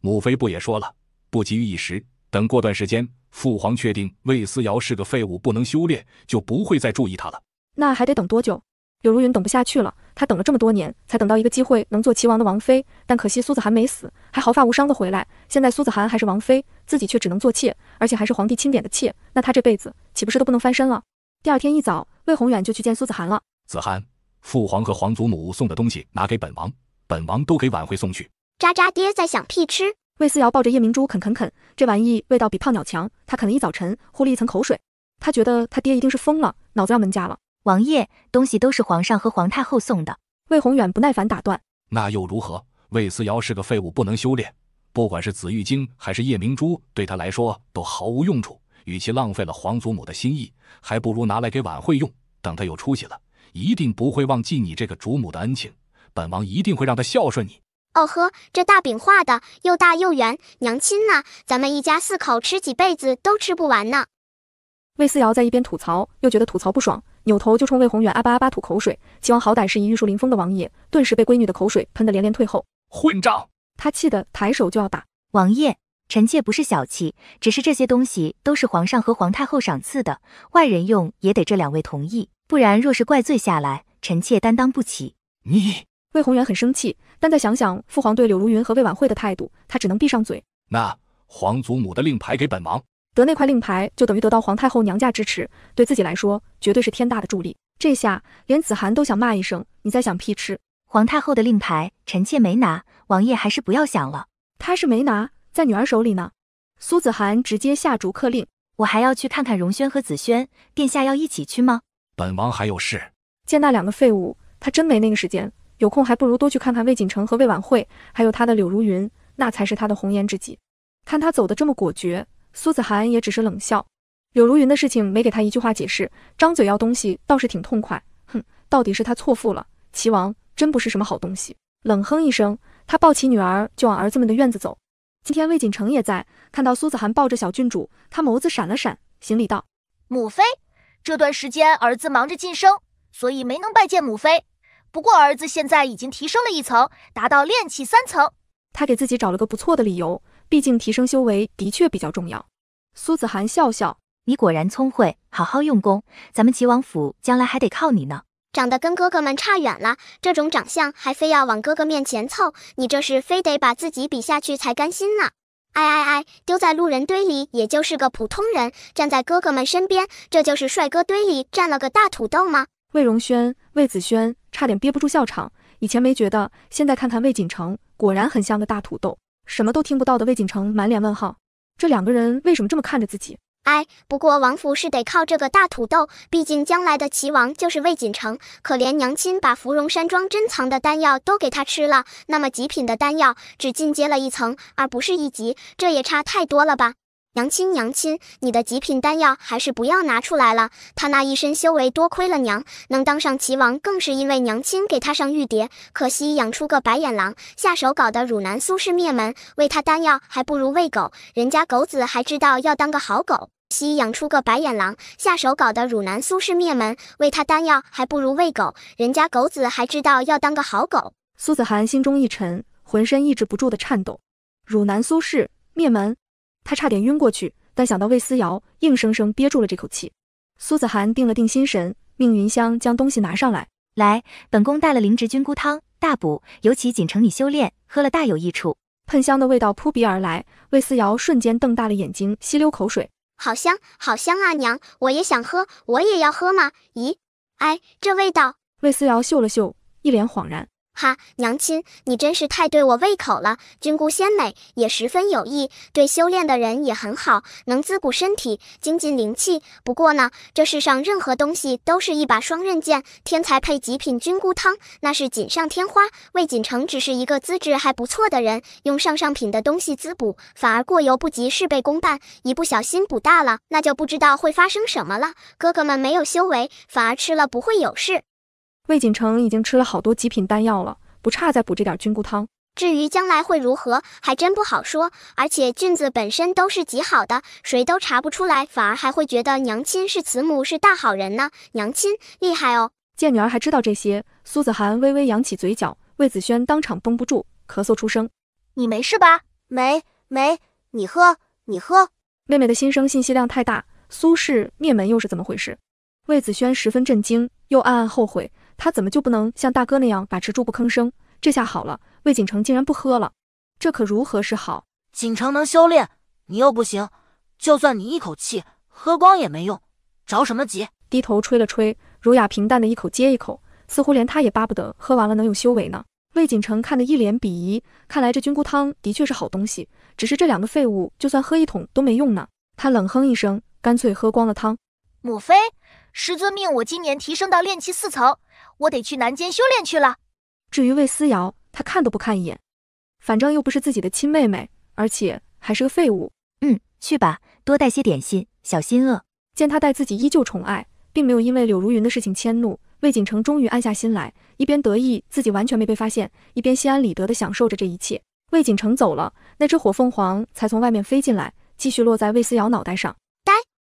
母妃不也说了，不急于一时，等过段时间，父皇确定魏思瑶是个废物，不能修炼，就不会再注意她了。那还得等多久？柳如云等不下去了，她等了这么多年，才等到一个机会能做齐王的王妃，但可惜苏子涵没死，还毫发无伤的回来。现在苏子涵还是王妃，自己却只能做妾，而且还是皇帝钦点的妾，那她这辈子岂不是都不能翻身了？第二天一早，魏宏远就去见苏子涵了。子涵，父皇和皇祖母送的东西拿给本王，本王都给婉慧送去。渣爹在想屁吃。魏思瑶抱着夜明珠啃，这玩意味道比胖鸟强，他啃了一早晨，呼了一层口水。他觉得他爹一定是疯了，脑子要门家了。王爷，东西都是皇上和皇太后送的。魏宏远不耐烦打断。那又如何？魏思瑶是个废物，不能修炼。不管是紫玉晶还是夜明珠，对他来说都毫无用处。与其浪费了皇祖母的心意，还不如拿来给晚会用。等他有出息了，一定不会忘记你这个主母的恩情。本王一定会让他孝顺你。哦呵，这大饼画的又大又圆，娘亲呐，咱们一家4口吃几辈子都吃不完呢。魏思瑶在一边吐槽，又觉得吐槽不爽，扭头就冲魏宏远阿巴阿巴吐口水。齐王好歹是一玉树临风的王爷，顿时被闺女的口水喷得连连退后。混账！他气得抬手就要打。王爷，臣妾不是小气，只是这些东西都是皇上和皇太后赏赐的，外人用也得这2位同意，不然若是怪罪下来，臣妾担当不起。你……魏宏远很生气，但再想想父皇对柳如云和魏婉慧的态度，他只能闭上嘴。那皇祖母的令牌给本王。得那块令牌就等于得到皇太后娘家支持，对自己来说绝对是天大的助力。这下连子涵都想骂一声，你在想屁吃。皇太后的令牌臣妾没拿，王爷还是不要想了。他是没拿，在女儿手里呢。苏子涵直接下逐客令。我还要去看看荣轩和子轩，殿下要一起去吗？本王还有事。见那2个废物，他真没那个时间，有空还不如多去看看魏锦成和魏婉慧，还有他的柳如云，那才是他的红颜知己。看他走得这么果决，苏子涵也只是冷笑。柳如云的事情没给他一句话解释，张嘴要东西倒是挺痛快。哼，到底是他错付了，齐王真不是什么好东西。冷哼一声，他抱起女儿就往儿子们的院子走。今天魏锦成也在，看到苏子涵抱着小郡主，他眸子闪了闪，行礼道：母妃，这段时间儿子忙着晋升，所以没能拜见母妃。不过儿子现在已经提升了1层，达到炼气3层。他给自己找了个不错的理由，毕竟提升修为的确比较重要。苏子涵笑笑：你果然聪慧，好好用功，咱们齐王府将来还得靠你呢。长得跟哥哥们差远了，这种长相还非要往哥哥面前凑，你这是非得把自己比下去才甘心呢。哎，丢在路人堆里也就是个普通人，站在哥哥们身边，这就是帅哥堆里站了个大土豆吗？魏荣轩、魏子轩差点憋不住笑场，以前没觉得，现在看看魏锦成，果然很像个大土豆。什么都听不到的魏锦成满脸问号，这2个人为什么这么看着自己？不过王府是得靠这个大土豆，毕竟将来的齐王就是魏锦成。可怜娘亲把芙蓉山庄珍藏的丹药都给他吃了，那么极品的丹药只进阶了1层，而不是1级，这也差太多了吧？娘亲，你的极品丹药还是不要拿出来了。他那一身修为多亏了娘，能当上齐王更是因为娘亲给他上玉蝶。可惜养出个白眼狼，下手搞得汝南苏氏灭门，喂他丹药还不如喂狗，人家狗子还知道要当个好狗。养出个白眼狼，下手搞得汝南苏氏灭门，喂他丹药还不如喂狗，人家狗子还知道要当个好狗。苏子涵心中一沉，浑身抑制不住的颤抖。汝南苏氏灭门，他差点晕过去，但想到魏思瑶，硬生生憋住了这口气。苏子涵定了定心神，命云香将东西拿上来。来，本宫带了灵芝菌菇汤，大补，尤其锦成你修炼，喝了大有益处。喷香的味道扑鼻而来，魏思瑶瞬间瞪大了眼睛，吸溜口水。好香，好香啊娘，我也想喝，我也要喝嘛。咦，这味道。魏思瑶嗅了嗅，一脸恍然。哈，娘亲，你真是太对我胃口了。菌菇鲜美，也十分有益，对修炼的人也很好，能滋补身体，精进灵气。不过呢，这世上任何东西都是一把双刃剑，天才配极品菌菇汤，那是锦上添花。魏锦成只是一个资质还不错的人，用上品的东西滋补，反而过犹不及，事倍功半。一不小心补大了，那就不知道会发生什么了。哥哥们没有修为，反而吃了不会有事。魏锦成已经吃了好多极品丹药了，不差再补这点菌菇汤。至于将来会如何，还真不好说。而且菌子本身都是极好的，谁都查不出来，反而还会觉得娘亲是慈母，是大好人呢。娘亲厉害哦！见女儿还知道这些，苏子涵微微扬起嘴角，魏子轩当场绷不住，咳嗽出声：“你没事吧？”“没，你喝。”妹妹的心声信息量太大，苏氏灭门又是怎么回事？魏子轩十分震惊，又暗暗后悔。他怎么就不能像大哥那样把持住不吭声？这下好了，魏锦成竟然不喝了，这可如何是好？锦成能修炼，你又不行，就算你一口气喝光也没用，着什么急？低头吹了吹，儒雅平淡的一口接一口，似乎连他也巴不得喝完了能有修为呢。魏锦成看得一脸鄙夷，看来这菌菇汤的确是好东西，只是这2个废物就算喝1桶都没用呢。他冷哼一声，干脆喝光了汤。母妃，师尊命我今年提升到炼气4层，我得去南间修炼去了。至于魏思瑶，他看都不看一眼，反正又不是自己的亲妹妹，而且还是个废物。去吧，多带些点心，小心饿。见他待自己依旧宠爱，并没有因为柳如云的事情迁怒，魏景成终于安下心来，一边得意自己完全没被发现，一边心安理得地享受着这一切。魏景成走了，那只火凤凰才从外面飞进来，继续落在魏思瑶脑袋上。呆，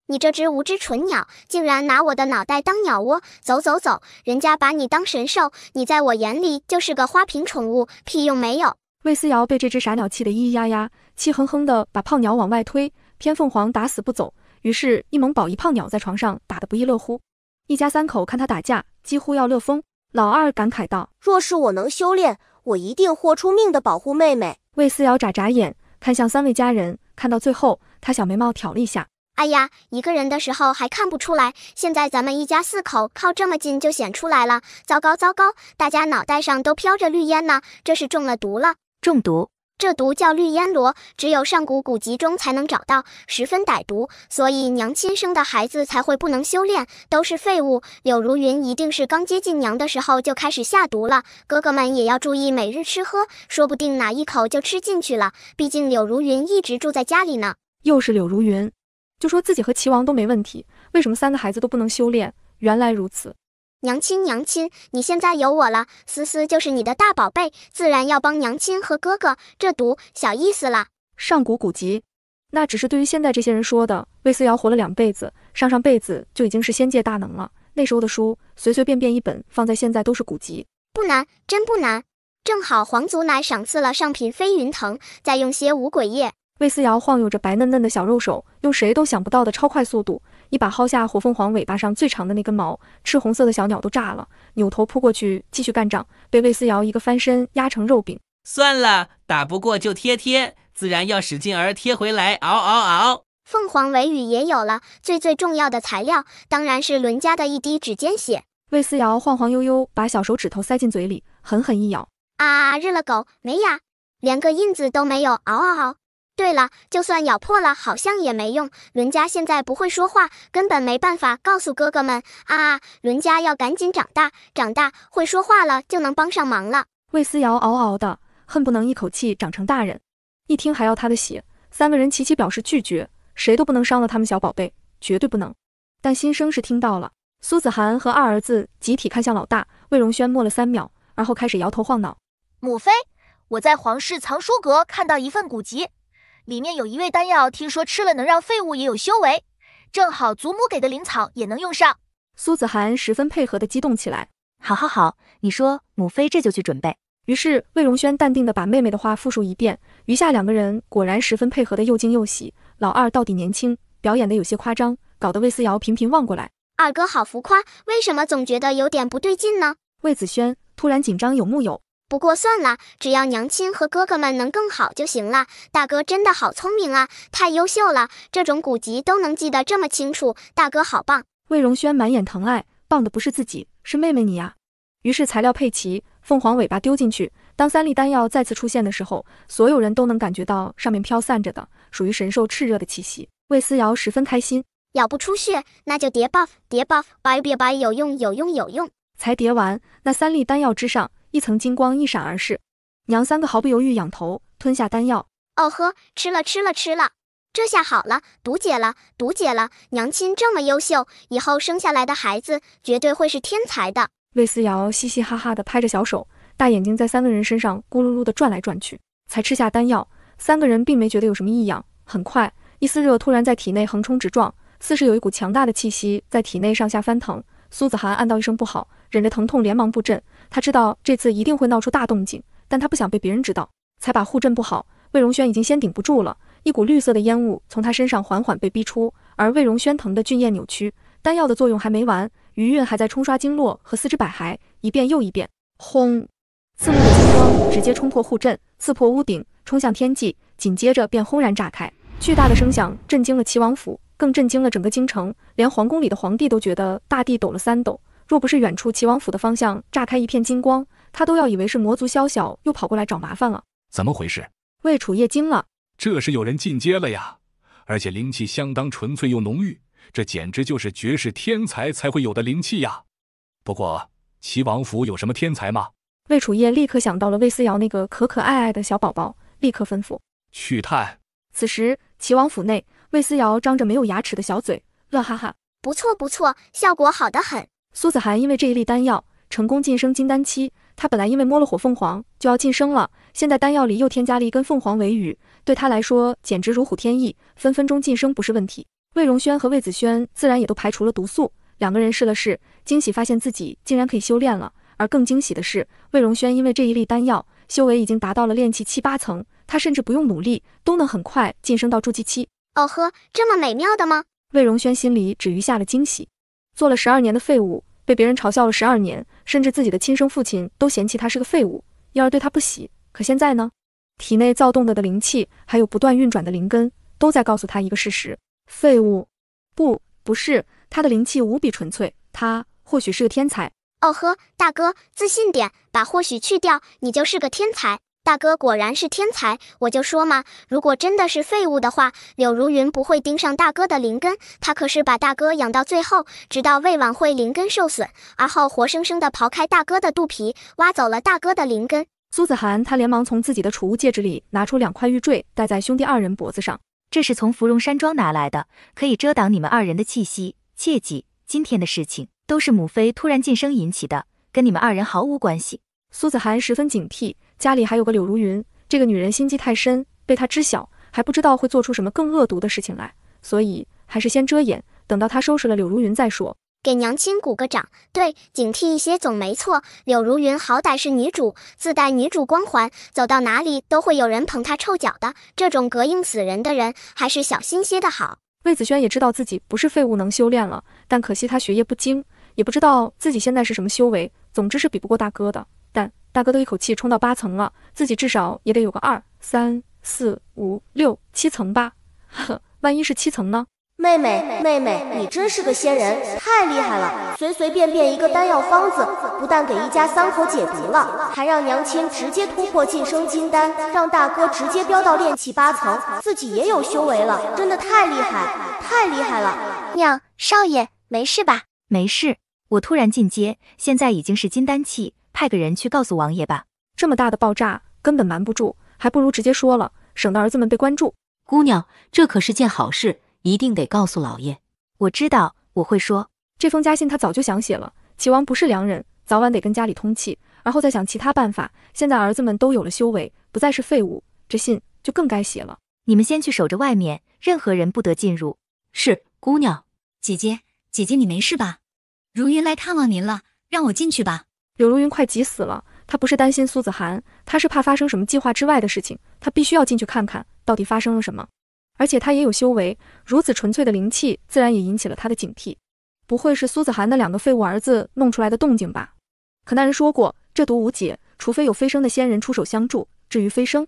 你这只无知蠢鸟，竟然拿我的脑袋当鸟窝！走走走，人家把你当神兽，你在我眼里就是个花瓶宠物，屁用没有。魏思瑶被这只傻鸟气得咿咿呀呀，气哼哼地把胖鸟往外推，偏凤凰打死不走，于是一猛宝一胖鸟在床上打得不亦乐乎。一家3口看他打架，几乎要乐疯。老二感慨道：若是我能修炼，我一定豁出命的保护妹妹。魏思瑶眨眨眼，看向3位家人，看到最后，他小眉毛挑了一下。哎呀，一个人的时候还看不出来，现在咱们一家4口靠这么近就显出来了。糟糕糟糕，大家脑袋上都飘着绿烟呢，这是中了毒了。中毒？这毒叫绿烟罗，只有上古古籍中才能找到，十分歹毒，所以娘亲生的孩子才会不能修炼，都是废物。柳如云一定是刚接近娘的时候就开始下毒了，哥哥们也要注意每日吃喝，说不定哪一口就吃进去了，毕竟柳如云一直住在家里呢。又是柳如云，就说自己和齐王都没问题，为什么3个孩子都不能修炼？原来如此。娘亲，娘亲，你现在有我了，思思就是你的大宝贝，自然要帮娘亲和哥哥，这毒小意思了。上古古籍，那只是对于现在这些人说的。魏思瑶活了2辈子，上辈子就已经是仙界大能了，那时候的书随随便便一本放在现在都是古籍。不难，真不难，正好皇祖奶赏赐了上品飞云藤，再用些五鬼液。魏思瑶晃悠着白嫩嫩的小肉手，用谁都想不到的超快速度，一把薅下火凤凰尾巴上最长的那根毛，赤红色的小鸟都炸了，扭头扑过去继续干仗，被魏思瑶一个翻身压成肉饼。算了，打不过就贴贴，自然要使劲儿贴回来，嗷嗷嗷。凤凰尾羽也有了，最重要的材料当然是伦家的一滴指尖血。魏思瑶晃晃悠悠把小手指头塞进嘴里，狠狠一咬，啊，日了狗，没牙，连个印子都没有，嗷嗷嗷。对了，就算咬破了，好像也没用。伦家现在不会说话，根本没办法告诉哥哥们啊！伦家要赶紧长大，长大会说话了就能帮上忙了。魏思瑶嗷嗷的，恨不能一口气长成大人。一听还要他的血，3个人齐齐表示拒绝，谁都不能伤了他们小宝贝，绝对不能。但心声是听到了，苏子涵和2儿子集体看向老大，魏荣轩默了3秒，而后开始摇头晃脑。母妃，我在皇室藏书阁看到一份古籍。里面有一味丹药，听说吃了能让废物也有修为，正好祖母给的灵草也能用上。苏子涵十分配合地激动起来。好，你说，母妃这就去准备。于是魏荣轩淡定地把妹妹的话复述一遍，余下2个人果然十分配合的又惊又喜。老二到底年轻，表演得有些夸张，搞得魏思瑶频频望过来。二哥好浮夸，为什么总觉得有点不对劲呢？魏子轩突然紧张有木有。不过算了，只要娘亲和哥哥们能更好就行了。大哥真的好聪明啊，太优秀了，这种古籍都能记得这么清楚，大哥好棒。魏荣轩满眼疼爱，棒的不是自己，是妹妹你呀。于是材料配齐，凤凰尾巴丢进去，当3粒丹药再次出现的时候，所有人都能感觉到上面飘散着的属于神兽炽热的气息。魏思瑶十分开心，咬不出血，那就叠 buff， 别 buff， 有用。才叠完，那3粒丹药之上一层金光一闪而逝，娘3个毫不犹豫仰头吞下丹药。哦呵，吃了，这下好了，毒解了，娘亲这么优秀，以后生下来的孩子绝对会是天才的。魏思瑶嘻嘻哈哈地拍着小手，大眼睛在3个人身上咕噜噜地转来转去。才吃下丹药，3个人并没觉得有什么异样，很快一丝热突然在体内横冲直撞，似是有一股强大的气息在体内上下翻腾。苏子涵暗道一声不好，忍着疼痛连忙布阵。他知道这次一定会闹出大动静，但他不想被别人知道，才把护阵布好。魏荣轩已经先顶不住了，一股绿色的烟雾从他身上缓缓被逼出，而魏荣轩疼的俊彦扭曲，丹药的作用还没完，余韵还在冲刷经络和四肢百骸，一遍又一遍。轰！刺目的金光直接冲破护阵，刺破屋顶，冲向天际，紧接着便轰然炸开。巨大的声响震惊了齐王府，更震惊了整个京城，连皇宫里的皇帝都觉得大地抖了3抖。若不是远处齐王府的方向炸开一片金光，他都要以为是魔族宵小又跑过来找麻烦了。怎么回事？魏楚夜惊了，这是有人进阶了呀，而且灵气相当纯粹又浓郁，这简直就是绝世天才才会有的灵气呀！不过，齐王府有什么天才吗？魏楚夜立刻想到了魏思瑶那个可可爱爱的小宝宝，立刻吩咐去探。此时，齐王府内，魏思瑶张着没有牙齿的小嘴，乐哈哈。不错不错，效果好得很。苏子涵因为这一粒丹药成功晋升金丹期，他本来因为摸了火凤凰就要晋升了，现在丹药里又添加了一根凤凰尾羽，对他来说简直如虎添翼，分分钟晋升不是问题。魏荣轩和魏子轩自然也都排除了毒素，两个人试了试，惊喜发现自己竟然可以修炼了。而更惊喜的是，魏荣轩因为这一粒丹药，修为已经达到了炼气7、8层，他甚至不用努力，都能很快晋升到筑基期。哦呵，这么美妙的吗？魏荣轩心里只余下了惊喜。做了12年的废物，被别人嘲笑了12年，甚至自己的亲生父亲都嫌弃他是个废物，因而对他不喜。可现在呢？体内躁动的灵气，还有不断运转的灵根，都在告诉他一个事实：废物。不是，他的灵气无比纯粹，他或许是个天才。哦呵，大哥，自信点，把或许去掉，你就是个天才。大哥果然是天才，我就说嘛，如果真的是废物的话，柳如云不会盯上大哥的灵根，他可是把大哥养到最后，直到魏晚会灵根受损，而后活生生的刨开大哥的肚皮，挖走了大哥的灵根。苏子涵他连忙从自己的储物戒指里拿出2块玉坠，戴在兄弟2人脖子上。这是从芙蓉山庄拿来的，可以遮挡你们2人的气息。切记，今天的事情都是母妃突然晋升引起的，跟你们2人毫无关系。苏子涵十分警惕，家里还有个柳如云，这个女人心机太深，被她知晓，还不知道会做出什么更恶毒的事情来，所以还是先遮掩，等到她收拾了柳如云再说。给娘亲鼓个掌，对，警惕一些总没错。柳如云好歹是女主，自带女主光环，走到哪里都会有人捧她臭脚的，这种膈应死人的人，还是小心些的好。魏子轩也知道自己不是废物能修炼了，但可惜他学业不精，也不知道自己现在是什么修为，总之是比不过大哥的。但大哥都一口气冲到8层了，自己至少也得有个2、3、4、5、6、7层吧。呵，万一是7层呢？妹妹，你真是个仙人，太厉害了！随便一个丹药方子，不但给一家3口解毒了，还让娘亲直接突破晋升金丹，让大哥直接飙到炼气8层，自己也有修为了，真的太厉害了！娘，少爷没事吧？没事，我突然进阶，现在已经是金丹期，派个人去告诉王爷吧。这么大的爆炸根本瞒不住，还不如直接说了，省得儿子们被关注。姑娘，这可是件好事，一定得告诉老爷。我知道，我会说。这封家信他早就想写了，齐王不是良人，早晚得跟家里通气，而后再想其他办法。现在儿子们都有了修为，不再是废物，这信就更该写了。你们先去守着外面，任何人不得进入。是，姑娘。姐姐你没事吧？如云来看望您了，让我进去吧。柳如云快急死了，她不是担心苏子涵，她是怕发生什么计划之外的事情，她必须要进去看看到底发生了什么。而且他也有修为，如此纯粹的灵气，自然也引起了他的警惕。不会是苏子涵的2个废物儿子弄出来的动静吧？可那人说过，这毒无解，除非有飞升的仙人出手相助。至于飞升，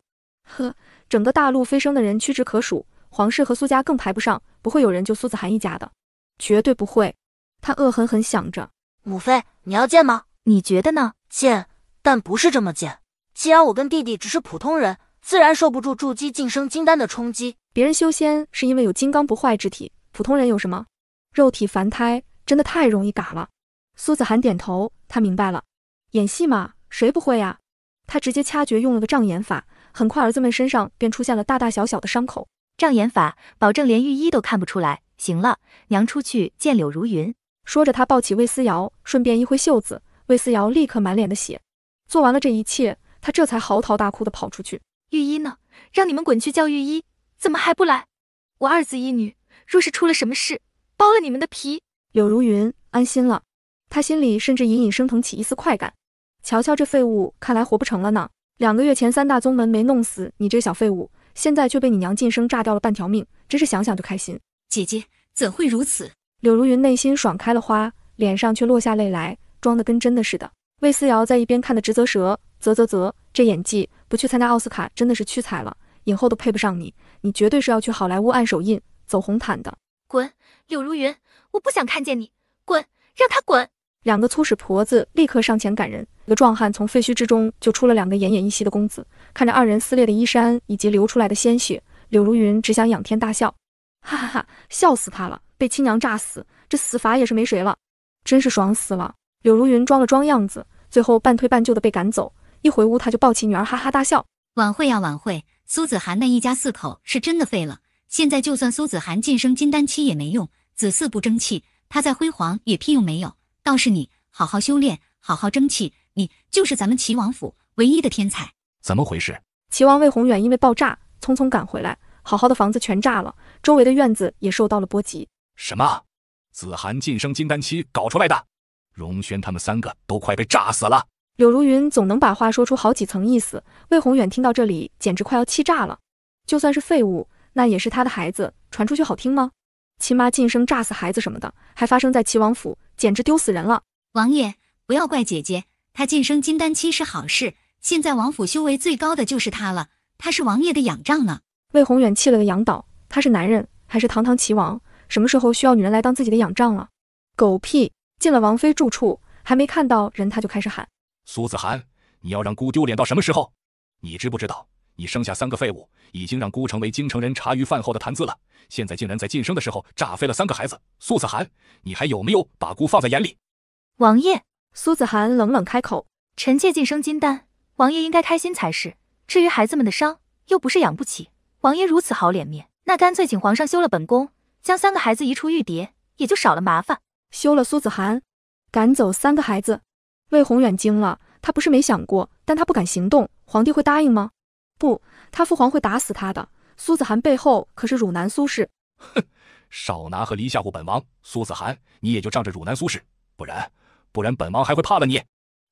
整个大陆飞升的人屈指可数，皇室和苏家更排不上，不会有人救苏子涵一家的，绝对不会。他恶狠狠想着。母妃，你要见吗？你觉得呢？见，但不是这么见。既然我跟弟弟只是普通人，自然受不住筑基晋升金丹的冲击。别人修仙是因为有金刚不坏之体，普通人有什么？肉体凡胎，真的太容易嘎了。苏子涵点头，他明白了。演戏嘛，谁不会呀？他直接掐诀用了个障眼法，很快儿子们身上便出现了大大小小的伤口。障眼法，保证连御医都看不出来。行了，娘出去见柳如云。说着，他抱起魏思瑶，顺便一挥袖子，魏思瑶立刻满脸的血。做完了这一切，他这才嚎啕大哭地跑出去。御医呢？让你们滚去叫御医，怎么还不来？我2子1女，若是出了什么事，剥了你们的皮。柳如云安心了，他心里甚至隐隐升腾起一丝快感。瞧瞧这废物，看来活不成了呢。2个月前3大宗门没弄死你这个小废物，现在却被你娘晋升炸掉了半条命，真是想想就开心。姐姐怎会如此？柳如云内心爽开了花，脸上却落下泪来，装得跟真的似的。魏思瑶在一边看得直啧舌，啧，这演技不去参加奥斯卡真的是屈才了，影后都配不上你，你绝对是要去好莱坞按手印走红毯的。滚，柳如云，我不想看见你，滚，让他滚。2个粗使婆子立刻上前赶人，一个壮汉从废墟之中就出了2个奄奄一息的公子，看着2人撕裂的衣衫以及流出来的鲜血，柳如云只想仰天大笑，哈哈哈，笑死他了，被亲娘炸死，这死法也是没谁了，真是爽死了。柳如云装了装样子，最后半推半就的被赶走。一回屋，他就抱起女儿，哈哈大笑。晚会呀晚会，苏子涵那一家4口是真的废了。现在就算苏子涵晋升金丹期也没用，子嗣不争气，他再辉煌也屁用没有。倒是你，好好修炼，好好争气，你就是咱们齐王府唯一的天才。怎么回事？齐王魏宏远因为爆炸匆匆赶回来，好好的房子全炸了，周围的院子也受到了波及。什么？子涵晋升金丹期搞出来的？荣轩他们3个都快被炸死了。柳如云总能把话说出好几层意思，魏宏远听到这里简直快要气炸了。就算是废物，那也是他的孩子，传出去好听吗？亲妈晋升炸死孩子什么的，还发生在齐王府，简直丢死人了。王爷，不要怪姐姐，她晋升金丹期是好事，现在王府修为最高的就是她了，她是王爷的仰仗呢。魏宏远气了个仰倒，他是男人，还是堂堂齐王，什么时候需要女人来当自己的仰仗了？狗屁！进了王妃住处，还没看到人他就开始喊。苏子涵，你要让姑丢脸到什么时候？你知不知道，你生下3个废物，已经让姑成为京城人茶余饭后的谈资了。现在竟然在晋升的时候炸飞了3个孩子，苏子涵，你还有没有把姑放在眼里？王爷，苏子涵冷冷开口，臣妾晋升金丹，王爷应该开心才是。至于孩子们的伤，又不是养不起。王爷如此好脸面，那干脆请皇上休了本宫，将3个孩子移出玉蝶，也就少了麻烦。休了苏子涵，赶走3个孩子。魏宏远惊了，他不是没想过，但他不敢行动。皇帝会答应吗？不，他父皇会打死他的。苏子涵背后可是汝南苏氏。哼，少拿和离吓唬本王。苏子涵，你也就仗着汝南苏氏，不然本王还会怕了你。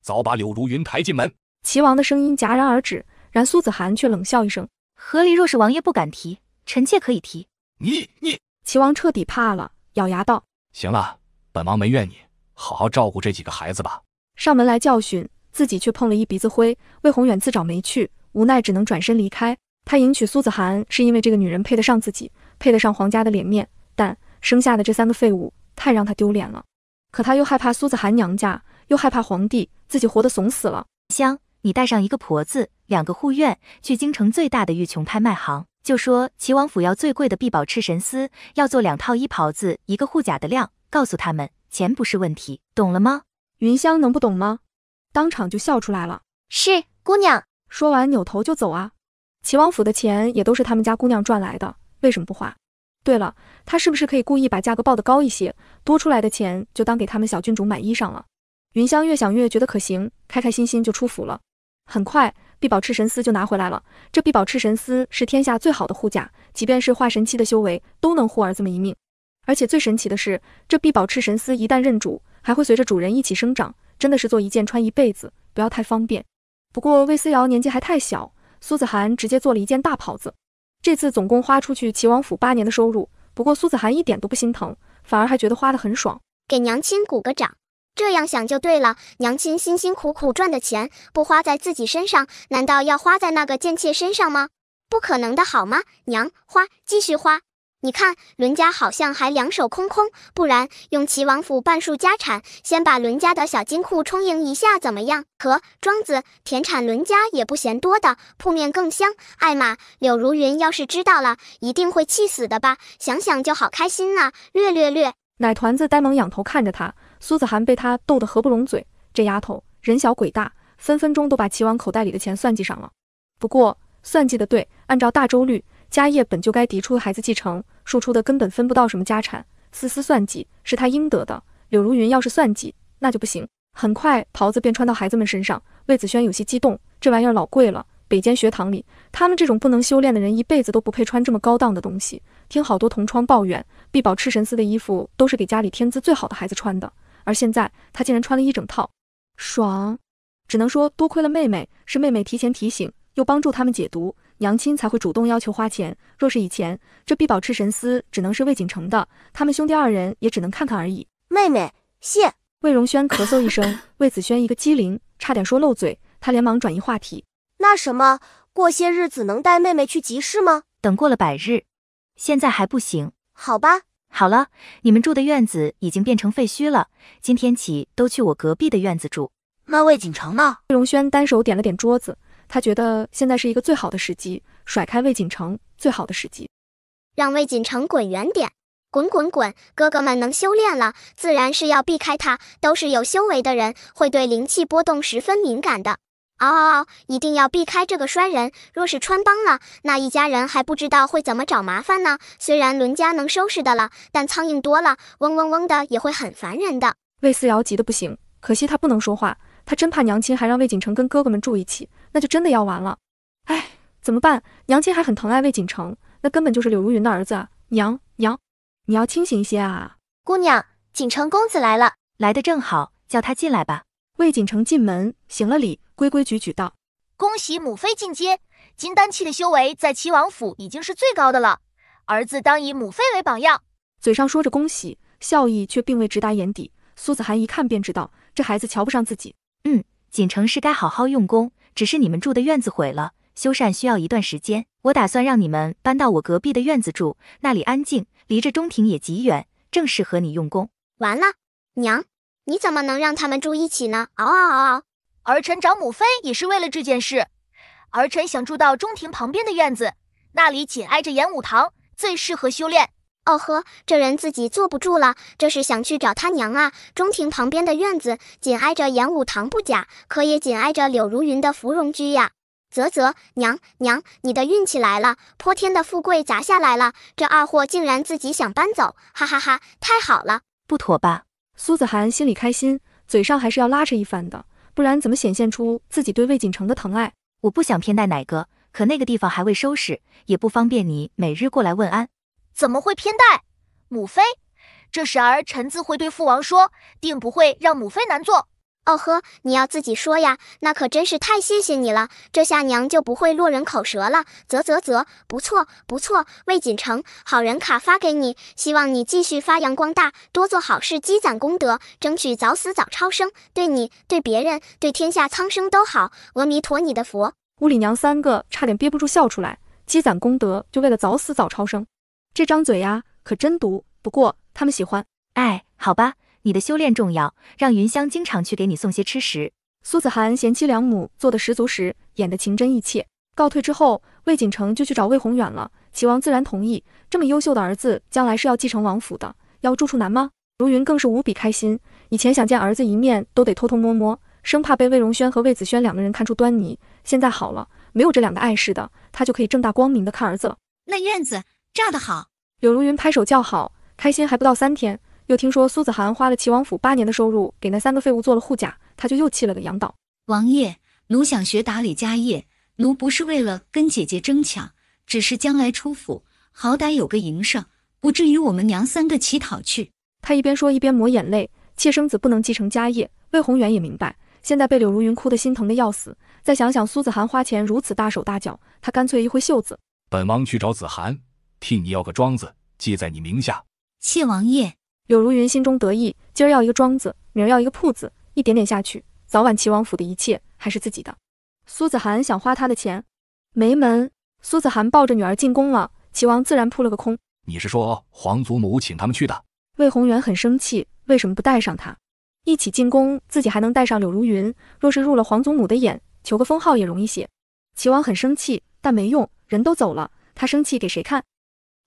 早把柳如云抬进门。齐王的声音戛然而止，然苏子涵却冷笑一声：和离若是王爷不敢提，臣妾可以提。你！齐王彻底怕了，咬牙道：行了，本王没怨你，好好照顾这几个孩子吧。上门来教训，自己却碰了一鼻子灰。魏宏远自找没趣，无奈只能转身离开。他迎娶苏子涵是因为这个女人配得上自己，配得上皇家的脸面，但生下的这3个废物太让他丢脸了。可他又害怕苏子涵娘家，又害怕皇帝，自己活得怂死了。香，你带上1个婆子，2个护院，去京城最大的玉琼拍卖行，就说齐王府要最贵的碧宝赤神丝，要做2套衣袍子1个护甲的量，告诉他们钱不是问题，懂了吗？云香能不懂吗？当场就笑出来了。是，姑娘。说完扭头就走啊。齐王府的钱也都是他们家姑娘赚来的，为什么不花？对了，他是不是可以故意把价格报得高一些，多出来的钱就当给他们小郡主买衣裳了？云香越想越觉得可行，开开心心就出府了。很快，碧宝赤神丝就拿回来了。这碧宝赤神丝是天下最好的护甲，即便是化神期的修为，都能护儿子们一命。而且最神奇的是，这碧宝赤神丝一旦认主，还会随着主人一起生长，真的是做一件穿一辈子，不要太方便。不过魏思瑶年纪还太小，苏子涵直接做了一件大袍子。这次总共花出去齐王府8年的收入，不过苏子涵一点都不心疼，反而还觉得花得很爽。给娘亲鼓个掌，这样想就对了。娘亲辛辛苦苦赚的钱，不花在自己身上，难道要花在那个贱妾身上吗？不可能的好吗？娘，花，继续花。你看，伦家好像还2手空空，不然用齐王府半数家产，先把伦家的小金库充盈一下怎么样？庄子，田产伦家也不嫌多的，铺面更香。艾玛，柳如云要是知道了，一定会气死的吧？想想就好开心啊！略。奶团子呆萌仰头看着他，苏子涵被他逗得合不拢嘴。这丫头人小鬼大，分分钟都把齐王口袋里的钱算计上了。不过算计的对，按照大周律，家业本就该嫡出孩子继承，庶出的根本分不到什么家产，丝算计是他应得的。柳如云要是算计，那就不行。很快袍子便穿到孩子们身上，魏子轩有些激动，这玩意儿老贵了，北间学堂里，他们这种不能修炼的人一辈子都不配穿这么高档的东西。听好多同窗抱怨，碧宝赤神丝的衣服都是给家里天资最好的孩子穿的，而现在他竟然穿了一整套，爽！只能说多亏了妹妹，是妹妹提前提醒，又帮助他们解毒，娘亲才会主动要求花钱。若是以前，这碧宝赤神丝只能是魏景成的，他们兄弟2人也只能看看而已。妹妹，谢。魏荣轩咳嗽一声，魏子轩一个机灵，差点说漏嘴，他连忙转移话题。那什么，过些日子能带妹妹去集市吗？等过了100日，现在还不行。好吧。好了，你们住的院子已经变成废墟了，今天起都去我隔壁的院子住。那魏景成呢？魏荣轩单手点了点桌子，他觉得现在是一个最好的时机，甩开魏景成最好的时机。让魏景成滚远点。滚滚滚！哥哥们能修炼了，自然是要避开他，都是有修为的人，会对灵气波动十分敏感的。嗷嗷嗷！一定要避开这个衰人，若是穿帮了，那一家人还不知道会怎么找麻烦呢。虽然伦家能收拾的了，但苍蝇多了，嗡嗡嗡的也会很烦人的。魏思瑶急得不行，可惜他不能说话，他真怕娘亲还让魏锦城跟哥哥们住一起，那就真的要完了。哎，怎么办？娘亲还很疼爱魏锦城，那根本就是柳如云的儿子啊！娘，你要清醒一些啊！姑娘，锦城公子来了。来得正好，叫他进来吧。魏锦城进门行了礼，规规矩矩道：恭喜母妃进阶，金丹期的修为在齐王府已经是最高的了，儿子当以母妃为榜样。嘴上说着恭喜，笑意却并未直达眼底。苏子涵一看便知道，这孩子瞧不上自己。锦城是该好好用功，只是你们住的院子毁了，修缮需要一段时间，我打算让你们搬到我隔壁的院子住，那里安静，离着中庭也极远，正适合你用功。完了，娘，你怎么能让他们住一起呢？嗷嗷嗷嗷！儿臣找母妃也是为了这件事，儿臣想住到中庭旁边的院子，那里紧挨着演武堂，最适合修炼。哦呵，这人自己坐不住了，这是想去找他娘啊！中庭旁边的院子紧挨着演武堂不假，可也紧挨着柳如云的芙蓉居呀。啧，娘，你的运气来了，泼天的富贵砸下来了，这二货竟然自己想搬走，哈哈哈，太好了！不妥吧？苏子涵心里开心，嘴上还是要拉扯一番的，不然怎么显现出自己对魏锦城的疼爱？我不想偏待哪个，可那个地方还未收拾，也不方便你每日过来问安。怎么会偏待？母妃，这事儿臣自会对父王说，定不会让母妃难做。哦呵，你要自己说呀，那可真是太谢谢你了，这下娘就不会落人口舌了。啧，不错，魏锦城，好人卡发给你，希望你继续发扬光大，多做好事，积攒功德，争取早死早超生，对你、对别人、对天下苍生都好。阿弥陀你的佛。屋里娘三个差点憋不住笑出来，积攒功德就为了早死早超生，这张嘴呀可真毒，不过他们喜欢。哎，好吧，你的修炼重要，让云香经常去给你送些吃食。苏子涵贤妻良母做的十足十，演得情真意切。告退之后，魏锦城就去找魏宏远了。齐王自然同意，这么优秀的儿子将来是要继承王府的，要住处难吗？如云更是无比开心，以前想见儿子一面都得偷偷摸摸，生怕被魏荣轩和魏子轩两个人看出端倪。现在好了，没有这两个碍事的，他就可以正大光明的看儿子了。那院子炸得好！柳如云拍手叫好，开心还不到3天，又听说苏子涵花了齐王府8年的收入给那3个废物做了护甲，他就又气了个仰倒。王爷，奴想学打理家业，奴不是为了跟姐姐争抢，只是将来出府，好歹有个营生，不至于我们娘3个乞讨去。他一边说一边抹眼泪，妾生子不能继承家业。魏宏远也明白，现在被柳如云哭得心疼的要死，再想想苏子涵花钱如此大手大脚，他干脆一挥袖子，本王去找子涵，替你要个庄子，记在你名下。谢王爷。柳如云心中得意，今儿要一个庄子，明儿要一个铺子，一点点下去，早晚齐王府的一切还是自己的。苏子涵想花他的钱，没门。苏子涵抱着女儿进宫了，齐王自然扑了个空。你是说皇祖母请他们去的？魏宏远很生气，为什么不带上他一起进宫？自己还能带上柳如云，若是入了皇祖母的眼，求个封号也容易些。齐王很生气，但没用，人都走了，他生气给谁看？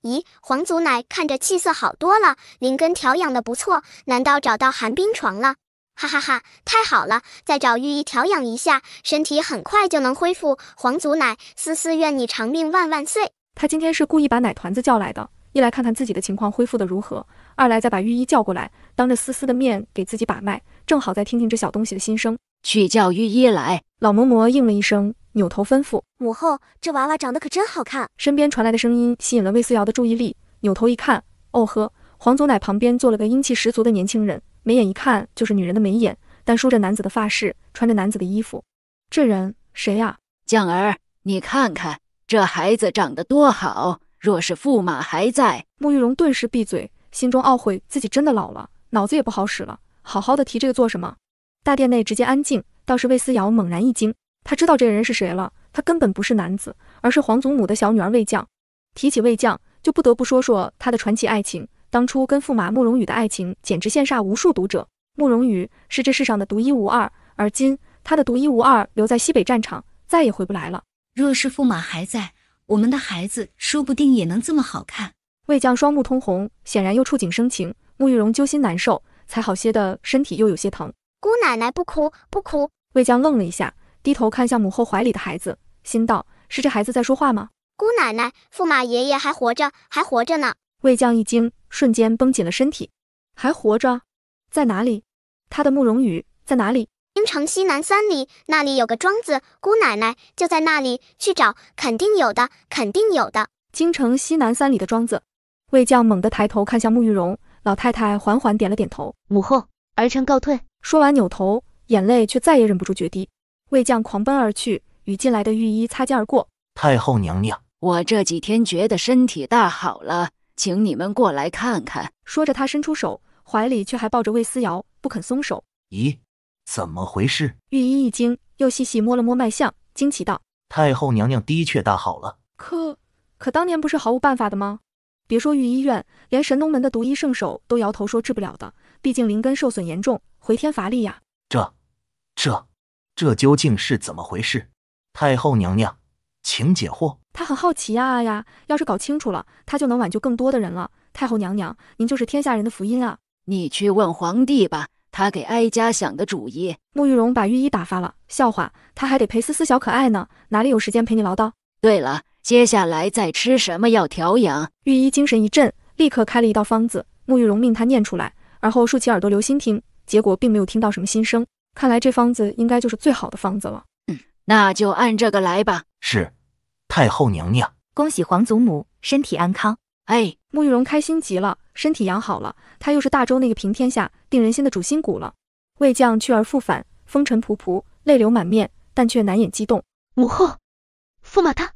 咦，皇祖奶看着气色好多了，灵根调养的不错，难道找到寒冰床了？哈哈哈，太好了，再找御医调养一下，身体很快就能恢复。皇祖奶，思思愿你长命万万岁。他今天是故意把奶团子叫来的，一来看看自己的情况恢复的如何，二来再把御医叫过来，当着思思的面给自己把脉，正好再听听这小东西的心声。去叫御医来。老嬷嬷应了一声，扭头吩咐：母后，这娃娃长得可真好看。身边传来的声音吸引了魏思瑶的注意力，扭头一看，哦呵，皇祖奶旁边坐了个英气十足的年轻人，眉眼一看就是女人的眉眼，但梳着男子的发饰，穿着男子的衣服。这人谁呀？犟儿，你看看这孩子长得多好，若是驸马还在。慕玉荣顿时闭嘴，心中懊悔自己真的老了，脑子也不好使了，好好的提这个做什么？大殿内直接安静，倒是魏思瑶猛然一惊，他知道这个人是谁了，他根本不是男子，而是皇祖母的小女儿魏绛。提起魏绛，就不得不说说她的传奇爱情，当初跟驸马慕容羽的爱情简直羡煞无数读者。慕容羽是这世上的独一无二，而今他的独一无二留在西北战场，再也回不来了。若是驸马还在，我们的孩子说不定也能这么好看。魏将双目通红，显然又触景生情。沐玉荣揪心难受，才好些的身体又有些疼。姑奶奶不哭不哭。魏将愣了一下，低头看向母后怀里的孩子，心道：是这孩子在说话吗？姑奶奶，驸马爷爷还活着，还活着呢。魏将一惊，瞬间绷紧了身体。还活着？在哪里？他的慕容羽在哪里？京城西南3里，那里有个庄子，姑奶奶就在那里，去找，肯定有的，肯定有的。京城西南3里的庄子。魏将猛地抬头看向慕玉荣，老太太缓缓点了点头。母后，儿臣告退。说完扭头，眼泪却再也忍不住决堤。魏将狂奔而去，与进来的御医擦肩而过。太后娘娘，我这几天觉得身体大好了，请你们过来看看。说着，他伸出手，怀里却还抱着魏思瑶，不肯松手。咦，怎么回事？御医一惊，又细细摸了摸脉象，惊奇道：太后娘娘的确大好了。可当年不是毫无办法的吗？别说御医院，连神农门的独医圣手都摇头说治不了的，毕竟灵根受损严重，回天乏力呀。这究竟是怎么回事？太后娘娘，请解惑。他很好奇呀，要是搞清楚了，他就能挽救更多的人了。太后娘娘，您就是天下人的福音啊！你去问皇帝吧，他给哀家想的主意。慕玉荣把御医打发了，笑话，他还得陪思思小可爱呢，哪里有时间陪你唠叨？对了，接下来再吃什么药调养？御医精神一振，立刻开了一道方子，慕玉荣命他念出来，而后竖起耳朵留心听，结果并没有听到什么新声。看来这方子应该就是最好的方子了。那就按这个来吧。是，太后娘娘。恭喜皇祖母身体安康。哎，慕玉荣开心极了，身体养好了，他又是大周那个平天下定人心的主心骨了。魏将去而复返，风尘仆仆，泪流满面，但却难掩激动。母后，驸马他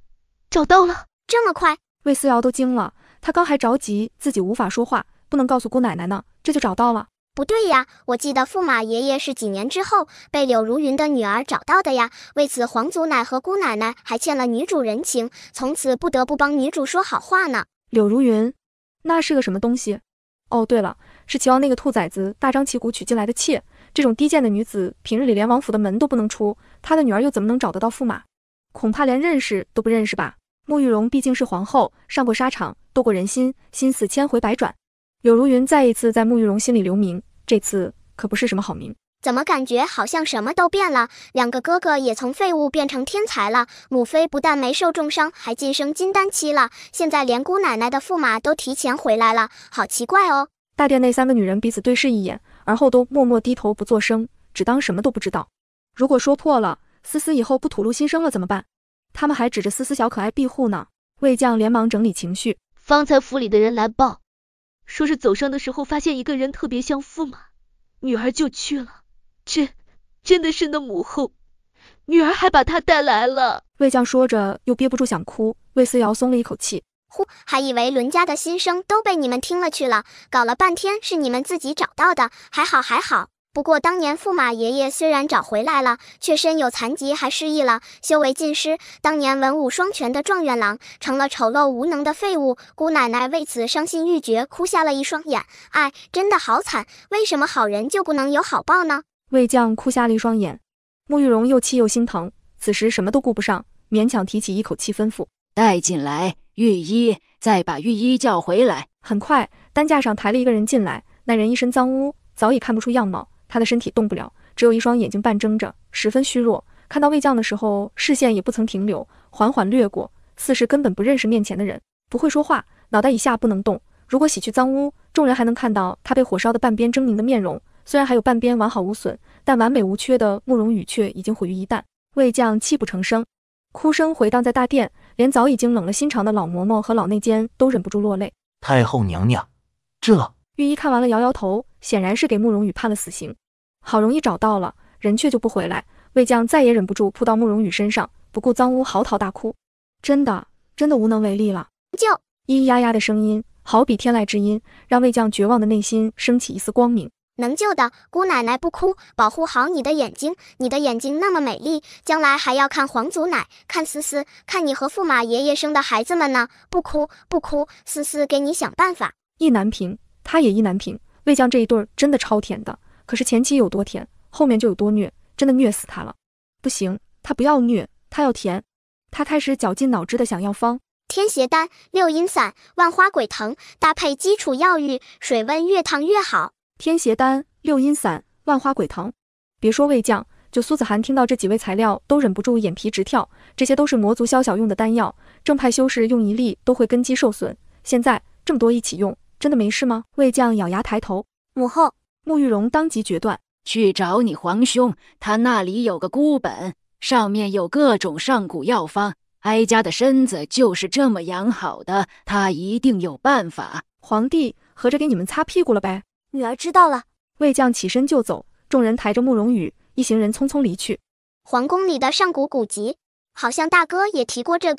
找到了，这么快？魏思瑶都惊了，他刚还着急自己无法说话，不能告诉姑奶奶呢，这就找到了。不对呀，我记得驸马爷爷是几年之后被柳如云的女儿找到的呀，为此皇祖奶和姑奶奶还欠了女主人情，从此不得不帮女主说好话呢。柳如云，那是个什么东西？哦，对了，是齐王那个兔崽子大张旗鼓娶进来的妾，这种低贱的女子，平日里连王府的门都不能出，她的女儿又怎么能找得到驸马？恐怕连认识都不认识吧。慕玉荣毕竟是皇后，上过沙场，斗过人心，心思千回百转。柳如云再一次在慕玉荣心里留名，这次可不是什么好名。怎么感觉好像什么都变了？两个哥哥也从废物变成天才了，母妃不但没受重伤，还晋升金丹期了，现在连姑奶奶的驸马都提前回来了，好奇怪哦。大殿内3个女人彼此对视一眼，而后都默默低头不作声，只当什么都不知道。如果说破了，思思以后不吐露心声了怎么办？他们还指着思思小可爱庇护呢。魏将连忙整理情绪，方才府里的人来报，说是走上的时候发现一个人特别像驸马，女儿就去了。真的是那母后，女儿还把他带来了。魏将说着又憋不住想哭，魏思瑶松了一口气。呼，还以为伦家的心声都被你们听了去了，搞了半天是你们自己找到的，还好还好。不过当年驸马爷爷虽然找回来了，却身有残疾，还失忆了，修为尽失。当年文武双全的状元郎，成了丑陋无能的废物。姑奶奶为此伤心欲绝，哭瞎了一双眼。哎，真的好惨！为什么好人就不能有好报呢？魏将哭瞎了一双眼，慕玉荣又气又心疼，此时什么都顾不上，勉强提起一口气吩咐：带进来御医，再把御医叫回来。很快，担架上抬了一个人进来，那人一身脏污，早已看不出样貌，他的身体动不了，只有一双眼睛半睁着，十分虚弱。看到魏将的时候，视线也不曾停留，缓缓掠过，似是根本不认识面前的人。不会说话，脑袋以下不能动。如果洗去脏污，众人还能看到他被火烧的半边狰狞的面容，虽然还有半边完好无损，但完美无缺的慕容羽却已经毁于一旦。魏将泣不成声，哭声回荡在大殿，连早已经冷了心肠的老嬷嬷和老内监都忍不住落泪。太后娘娘，这……御医看完了摇摇头，显然是给慕容羽判了死刑。好容易找到了，人却就不回来。魏将再也忍不住扑到慕容羽身上，不顾脏污嚎啕大哭。真的无能为力了。就咿咿呀呀的声音，好比天籁之音，让魏将绝望的内心升起一丝光明。能救的，姑奶奶不哭，保护好你的眼睛，你的眼睛那么美丽，将来还要看皇祖奶，看思思，看你和驸马爷爷生的孩子们呢。不哭，思思给你想办法。意难平，他也意难平。魏将这一对真的超甜的，可是前期有多甜，后面就有多虐，真的虐死他了。不行，他不要虐，他要甜。他开始绞尽脑汁的想要方。天邪丹、六阴散、万花鬼藤，搭配基础药浴，水温越烫越好。天邪丹、六阴散、万花鬼藤，别说魏将，就苏子涵听到这几味材料都忍不住眼皮直跳。这些都是魔族宵小用的丹药，正派修士用一粒都会根基受损。现在这么多一起用，真的没事吗？魏将咬牙抬头，母后。沐玉荣当即决断，去找你皇兄，他那里有个孤本，上面有各种上古药方。哀家的身子就是这么养好的，他一定有办法。皇帝合着给你们擦屁股了呗？女儿知道了。魏将起身就走，众人抬着慕容羽，一行人匆匆离去。皇宫里的上古古籍，好像大哥也提过这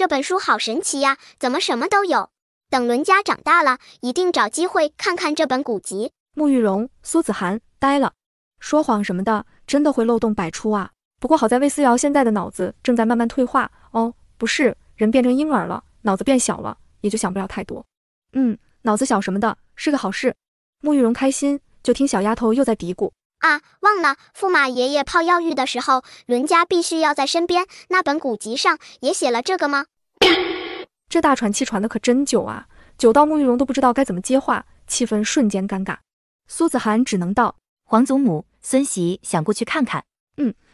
本书好神奇呀，怎么什么都有？等伦家长大了，一定找机会看看这本古籍。沐玉荣、苏子涵呆了，说谎什么的真的会漏洞百出啊。不过好在魏思瑶现在的脑子正在慢慢退化，不是人变成婴儿了，脑子变小了，也就想不了太多。脑子小什么的是个好事。沐玉荣开心，就听小丫头又在嘀咕啊，忘了驸马爷爷泡药浴的时候，伦家必须要在身边，那本古籍上也写了这个吗？这大喘气喘的可真久啊，久到沐玉荣都不知道该怎么接话，气氛瞬间尴尬。苏子涵只能道：皇祖母、孙媳想过去看看。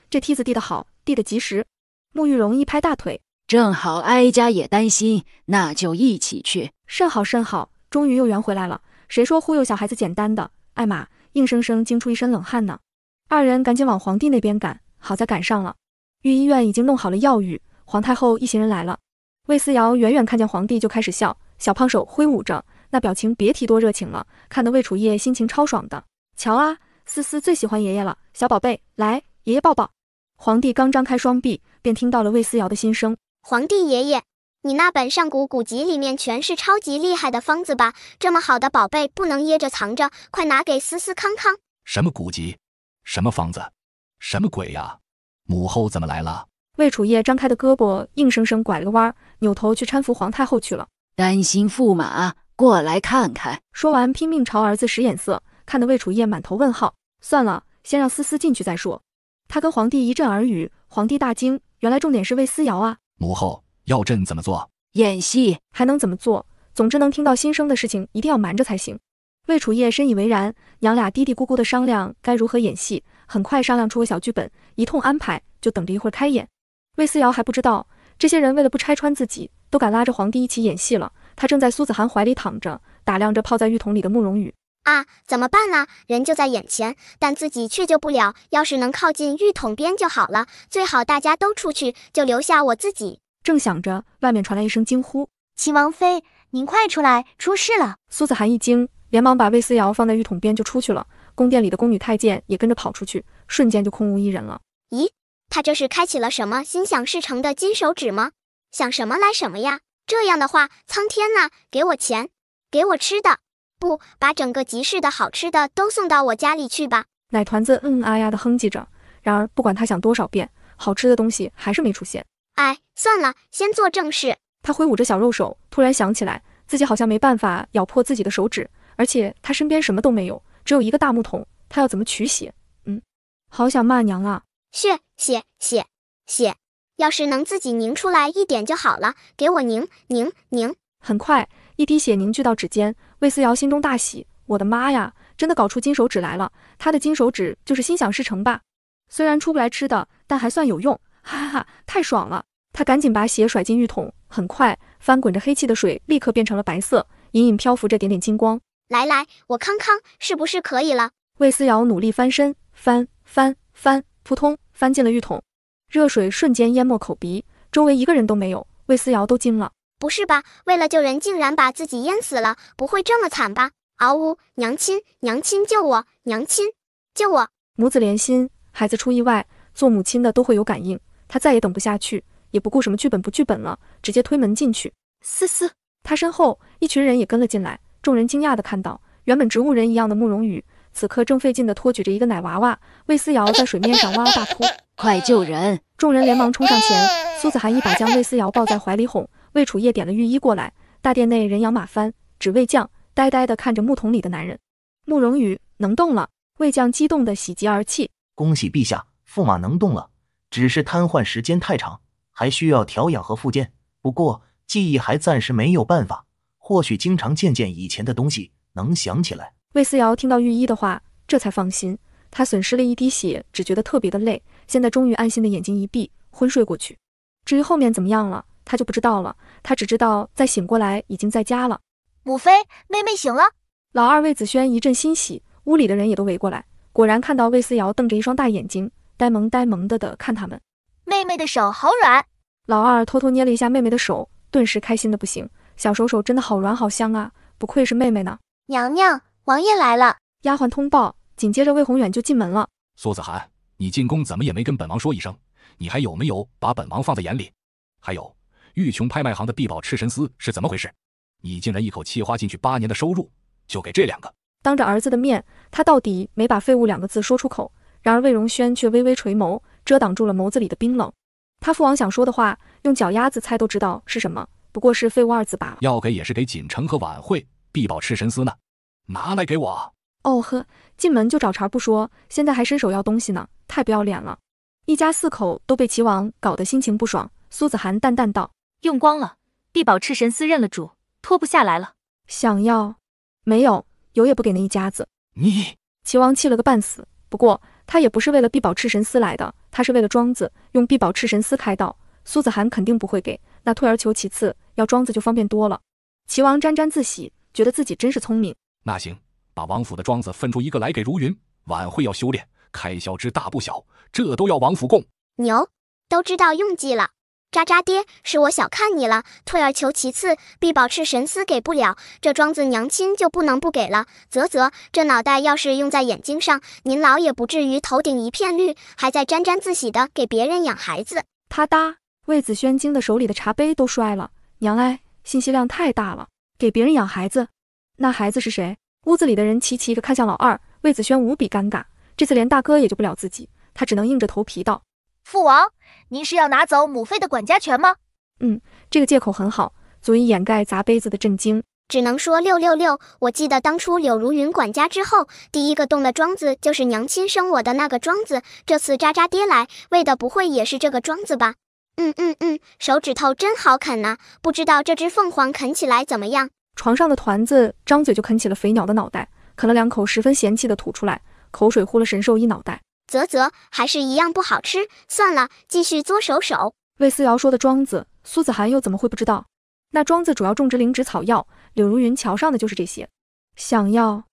这梯子递得好，递得及时。沐玉荣一拍大腿，正好哀家也担心，那就一起去。甚好甚好，终于又圆回来了。谁说忽悠小孩子简单的？艾玛硬生生惊出一身冷汗呢。二人赶紧往皇帝那边赶，好在赶上了。御医院已经弄好了药浴，皇太后一行人来了。魏思瑶远远看见皇帝就开始笑，小胖手挥舞着，那表情别提多热情了，看得魏楚夜心情超爽的。瞧啊，思思最喜欢爷爷了，小宝贝，来，爷爷抱抱。皇帝刚张开双臂，便听到了魏思瑶的心声：皇帝爷爷，你那本上古古籍里面全是超级厉害的方子吧？这么好的宝贝不能掖着藏着，快拿给思思康康。什么古籍？什么方子？什么鬼呀？母后怎么来了？魏楚夜张开的胳膊硬生生拐了个弯，扭头去搀扶皇太后去了。担心驸马，过来看看。说完拼命朝儿子使眼色，看得魏楚夜满头问号。算了，先让思思进去再说。他跟皇帝一阵耳语，皇帝大惊，原来重点是魏思瑶啊。母后，要朕怎么做？演戏。还能怎么做？总之能听到心声的事情一定要瞒着才行。魏楚夜深以为然，娘俩嘀嘀咕咕的商量该如何演戏，很快商量出个小剧本，一通安排，就等着一会儿开演。魏思瑶还不知道，这些人为了不拆穿自己，都敢拉着皇帝一起演戏了。他正在苏子涵怀里躺着，打量着泡在浴桶里的慕容羽。啊，怎么办啊？人就在眼前，但自己却救不了。要是能靠近浴桶边就好了，最好大家都出去，就留下我自己。正想着，外面传来一声惊呼：“秦王妃，您快出来，出事了！”苏子涵一惊，连忙把魏思瑶放在浴桶边就出去了。宫殿里的宫女太监也跟着跑出去，瞬间就空无一人了。咦，他这是开启了什么心想事成的金手指吗？想什么来什么呀？这样的话，苍天呐，给我钱，给我吃的，不把整个集市的好吃的都送到我家里去吧。奶团子啊呀的哼唧着，然而不管他想多少遍，好吃的东西还是没出现。哎，算了，先做正事。他挥舞着小肉手，突然想起来自己好像没办法咬破自己的手指，而且他身边什么都没有，只有一个大木桶，他要怎么取血？好想骂娘啊！血，要是能自己拧出来一点就好了，给我拧。很快，一滴血凝聚到指尖，魏思瑶心中大喜，我的妈呀，真的搞出金手指来了！他的金手指就是心想事成吧？虽然出不来吃的，但还算有用，哈哈哈，太爽了！他赶紧把血甩进浴桶，很快，翻滚着黑气的水立刻变成了白色，隐隐漂浮着点点金光。来，我康康，是不是可以了？魏思瑶努力翻身，翻，扑通，翻进了浴桶。热水瞬间淹没口鼻，周围一个人都没有，魏思瑶都惊了。不是吧，为了救人竟然把自己淹死了，不会这么惨吧？嗷呜，娘亲救我，娘亲救我！母子连心，孩子出意外，做母亲的都会有感应。他再也等不下去，也不顾什么剧本不剧本了，直接推门进去。思思，他身后一群人也跟了进来，众人惊讶地看到，原本植物人一样的慕容羽，此刻正费劲地托举着一个奶娃娃。魏思瑶在水面上哇哇大哭，快救人！众人连忙冲上前，苏子涵一把将魏思瑶抱在怀里哄。魏楚夜点了御医过来，大殿内人仰马翻，只魏将呆呆地看着木桶里的男人。慕容羽能动了，魏将激动地喜极而泣，恭喜陛下，驸马能动了，只是瘫痪时间太长，还需要调养和复健。不过记忆还暂时没有办法，或许经常见见以前的东西，能想起来。魏思瑶听到御医的话，这才放心。他损失了一滴血，只觉得特别的累，现在终于安心的眼睛一闭，昏睡过去。至于后面怎么样了，他就不知道了。他只知道再醒过来已经在家了。母妃，妹妹醒了。老二魏子轩一阵欣喜，屋里的人也都围过来，果然看到魏思瑶瞪着一双大眼睛，呆萌呆萌的看他们。妹妹的手好软。老二偷偷捏了一下妹妹的手，顿时开心的不行，小手手真的好软好香啊，不愧是妹妹呢。娘娘，王爷来了。丫鬟通报，紧接着魏宏远就进门了。苏子涵，你进宫怎么也没跟本王说一声？你还有没有把本王放在眼里？还有，玉琼拍卖行的必宝赤神丝是怎么回事？你竟然一口气花进去8年的收入，就给这2个。当着儿子的面，他到底没把废物2个字说出口，然而魏荣轩却微微垂眸，遮挡住了眸子里的冰冷。他父王想说的话，用脚丫子猜都知道是什么，不过是废物2字罢了。要给也是给锦城和晚会，必宝赤神丝呢？拿来给我。哦呵，进门就找茬不说，现在还伸手要东西呢，太不要脸了。一家4口都被齐王搞得心情不爽。苏子涵淡淡道：用光了，必宝赤神丝认了主，脱不下来了。想要？没有，有也不给那一家子。你！齐王气了个半死，不过他也不是为了必宝赤神丝来的，他是为了庄子，用必宝赤神丝开道。苏子涵肯定不会给，那退而求其次，要庄子就方便多了。齐王沾沾自喜，觉得自己真是聪明。那行，把王府的庄子分出1个来给如云，晚会要修炼，开销之大不小，这都要王府供。牛，都知道用计了。渣渣爹，是我小看你了，退而求其次，必宝赤神丝给不了，这庄子娘亲就不能不给了。啧，这脑袋要是用在眼睛上，您老也不至于头顶一片绿，还在沾沾自喜的给别人养孩子。他哒，魏子轩惊的手里的茶杯都摔了。娘哎，信息量太大了，给别人养孩子？那孩子是谁？屋子里的人齐齐地看向老二，魏子轩无比尴尬，这次连大哥也救不了自己，他只能硬着头皮道：父王，您是要拿走母妃的管家权吗？这个借口很好，足以掩盖砸杯子的震惊。只能说666，我记得当初柳如云管家之后，第一个动的庄子就是娘亲生我的那个庄子，这次渣渣爹来，为的不会也是这个庄子吧？手指头真好啃啊，不知道这只凤凰啃起来怎么样？床上的团子张嘴就啃起了肥鸟的脑袋，啃了2口，十分嫌弃的吐出来，口水糊了神兽一脑袋。啧，还是一样不好吃，算了，继续作手。魏思瑶说的庄子，苏子涵又怎么会不知道？那庄子主要种植灵芝草药，柳如云瞧上的就是这些。想要？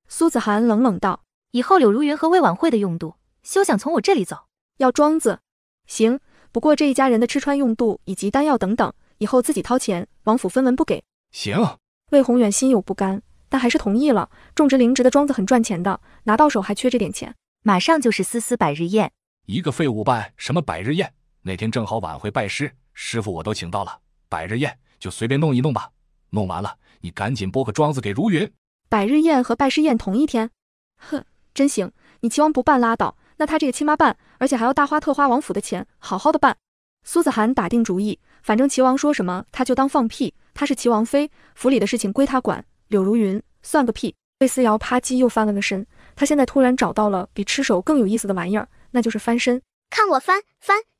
苏子涵冷冷道：以后柳如云和魏晚会的用度，休想从我这里走。要庄子？行，不过这一家人的吃穿用度以及丹药等等，以后自己掏钱，王府分文不给。行。魏宏远心有不甘，但还是同意了。种植灵芝的庄子很赚钱的，拿到手还缺这点钱。马上就是思思百日宴。一个废物办什么百日宴？那天正好晚会拜师，师傅我都请到了，百日宴就随便弄一弄吧。弄完了，你赶紧拨个庄子给如云。百日宴和拜师宴同一天？哼，真行！你齐王不办拉倒，那他这个亲妈办，而且还要大花特花王府的钱，好好的办。苏子涵打定主意，反正齐王说什么他就当放屁，他是齐王妃，府里的事情归他管。柳如云算个屁！魏思瑶啪叽又翻了个身，他现在突然找到了比吃手更有意思的玩意儿，那就是翻身。看我翻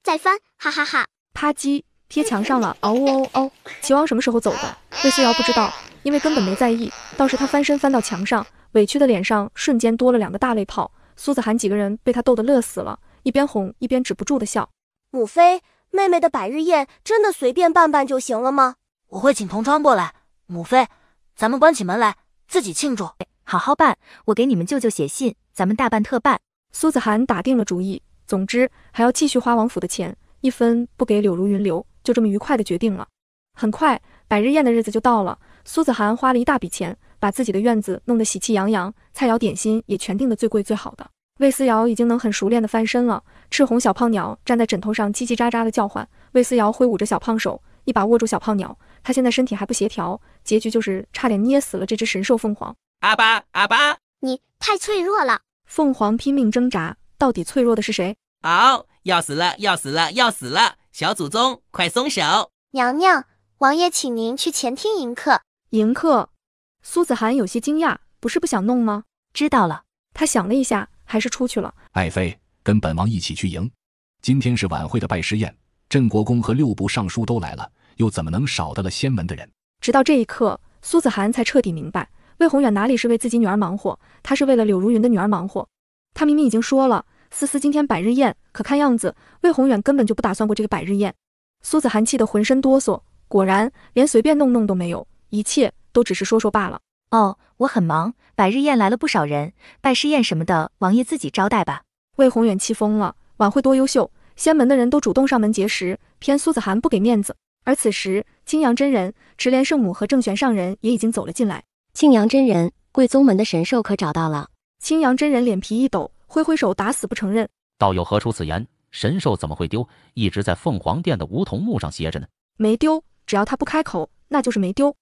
再翻，哈哈哈！啪叽贴墙上了，嗷哦哦！齐王什么时候走的？魏思瑶不知道，因为根本没在意。倒是他翻身翻到墙上，委屈的脸上瞬间多了2个大泪泡。苏子涵几个人被他逗得乐死了，一边哄一边止不住的笑。母妃，妹妹的百日宴真的随便办办就行了吗？我会请同窗过来。母妃，咱们关起门来自己庆祝。好好办，我给你们舅舅写信，咱们大办特办。苏子涵打定了主意，总之还要继续花王府的钱，一分不给柳如云留，就这么愉快的决定了。很快百日宴的日子就到了，苏子涵花了一大笔钱，把自己的院子弄得喜气洋洋，菜肴点心也全订得最贵最好的。魏思瑶已经能很熟练的翻身了，赤红小胖鸟站在枕头上叽叽喳喳的叫唤，魏思瑶挥舞着小胖手，一把握住小胖鸟。他现在身体还不协调，结局就是差点捏死了这只神兽凤凰。阿巴，你太脆弱了！凤凰拼命挣扎，到底脆弱的是谁？要死了！小祖宗，快松手！娘娘，王爷请您去前厅迎客。迎客？苏子涵有些惊讶，不是不想弄吗？知道了。他想了一下，还是出去了。爱妃，跟本王一起去迎。今天是晚会的拜师宴，镇国公和6部尚书都来了，又怎么能少得了仙门的人？直到这一刻，苏子涵才彻底明白，魏宏远哪里是为自己女儿忙活，他是为了柳如云的女儿忙活。他明明已经说了，思思今天百日宴，可看样子魏宏远根本就不打算过这个百日宴。苏子涵气得浑身哆嗦，果然连随便弄弄都没有，一切都只是说说罢了。哦，我很忙，百日宴来了不少人，拜师宴什么的，王爷自己招待吧。魏宏远气疯了，晚会多优秀，仙门的人都主动上门结识，偏苏子涵不给面子。而此时，青阳真人、池莲圣母和正玄上人也已经走了进来。青阳真人，贵宗门的神兽可找到了？青阳真人脸皮一抖，挥挥手打死不承认。道友何出此言？神兽怎么会丢？一直在凤凰殿的梧桐木上歇着呢。没丢，只要他不开口，那就是没丢。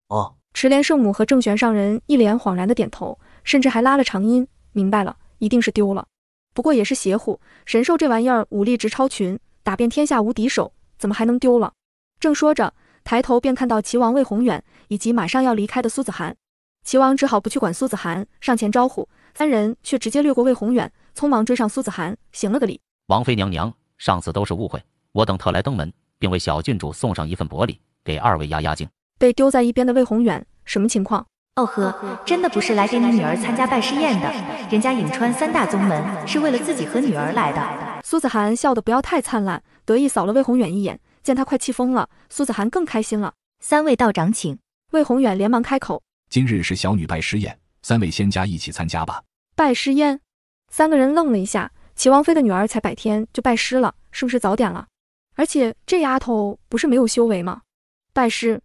哦。池莲圣母和正玄上人一脸恍然的点头，甚至还拉了长音，明白了，一定是丢了。不过也是邪乎，神兽这玩意儿武力值超群，打遍天下无敌手，怎么还能丢了？正说着，抬头便看到齐王魏宏远以及马上要离开的苏子涵。齐王只好不去管苏子涵，上前招呼，三人却直接略过魏宏远，匆忙追上苏子涵，行了个礼。王妃娘娘，上次都是误会，我等特来登门，并为小郡主送上一份薄礼，给二位压压惊。被丢在一边的魏宏远，什么情况？哦呵，真的不是来给你女儿参加拜师宴的，人家颍川三大宗门是为了自己和女儿来的。苏子涵笑得不要太灿烂，得意扫了魏宏远一眼，见他快气疯了，苏子涵更开心了。三位道长请。魏宏远连忙开口，今日是小女拜师宴，三位仙家一起参加吧。拜师宴？三个人愣了一下，齐王妃的女儿才100天就拜师了，是不是早点了？而且这丫头不是没有修为吗？拜师，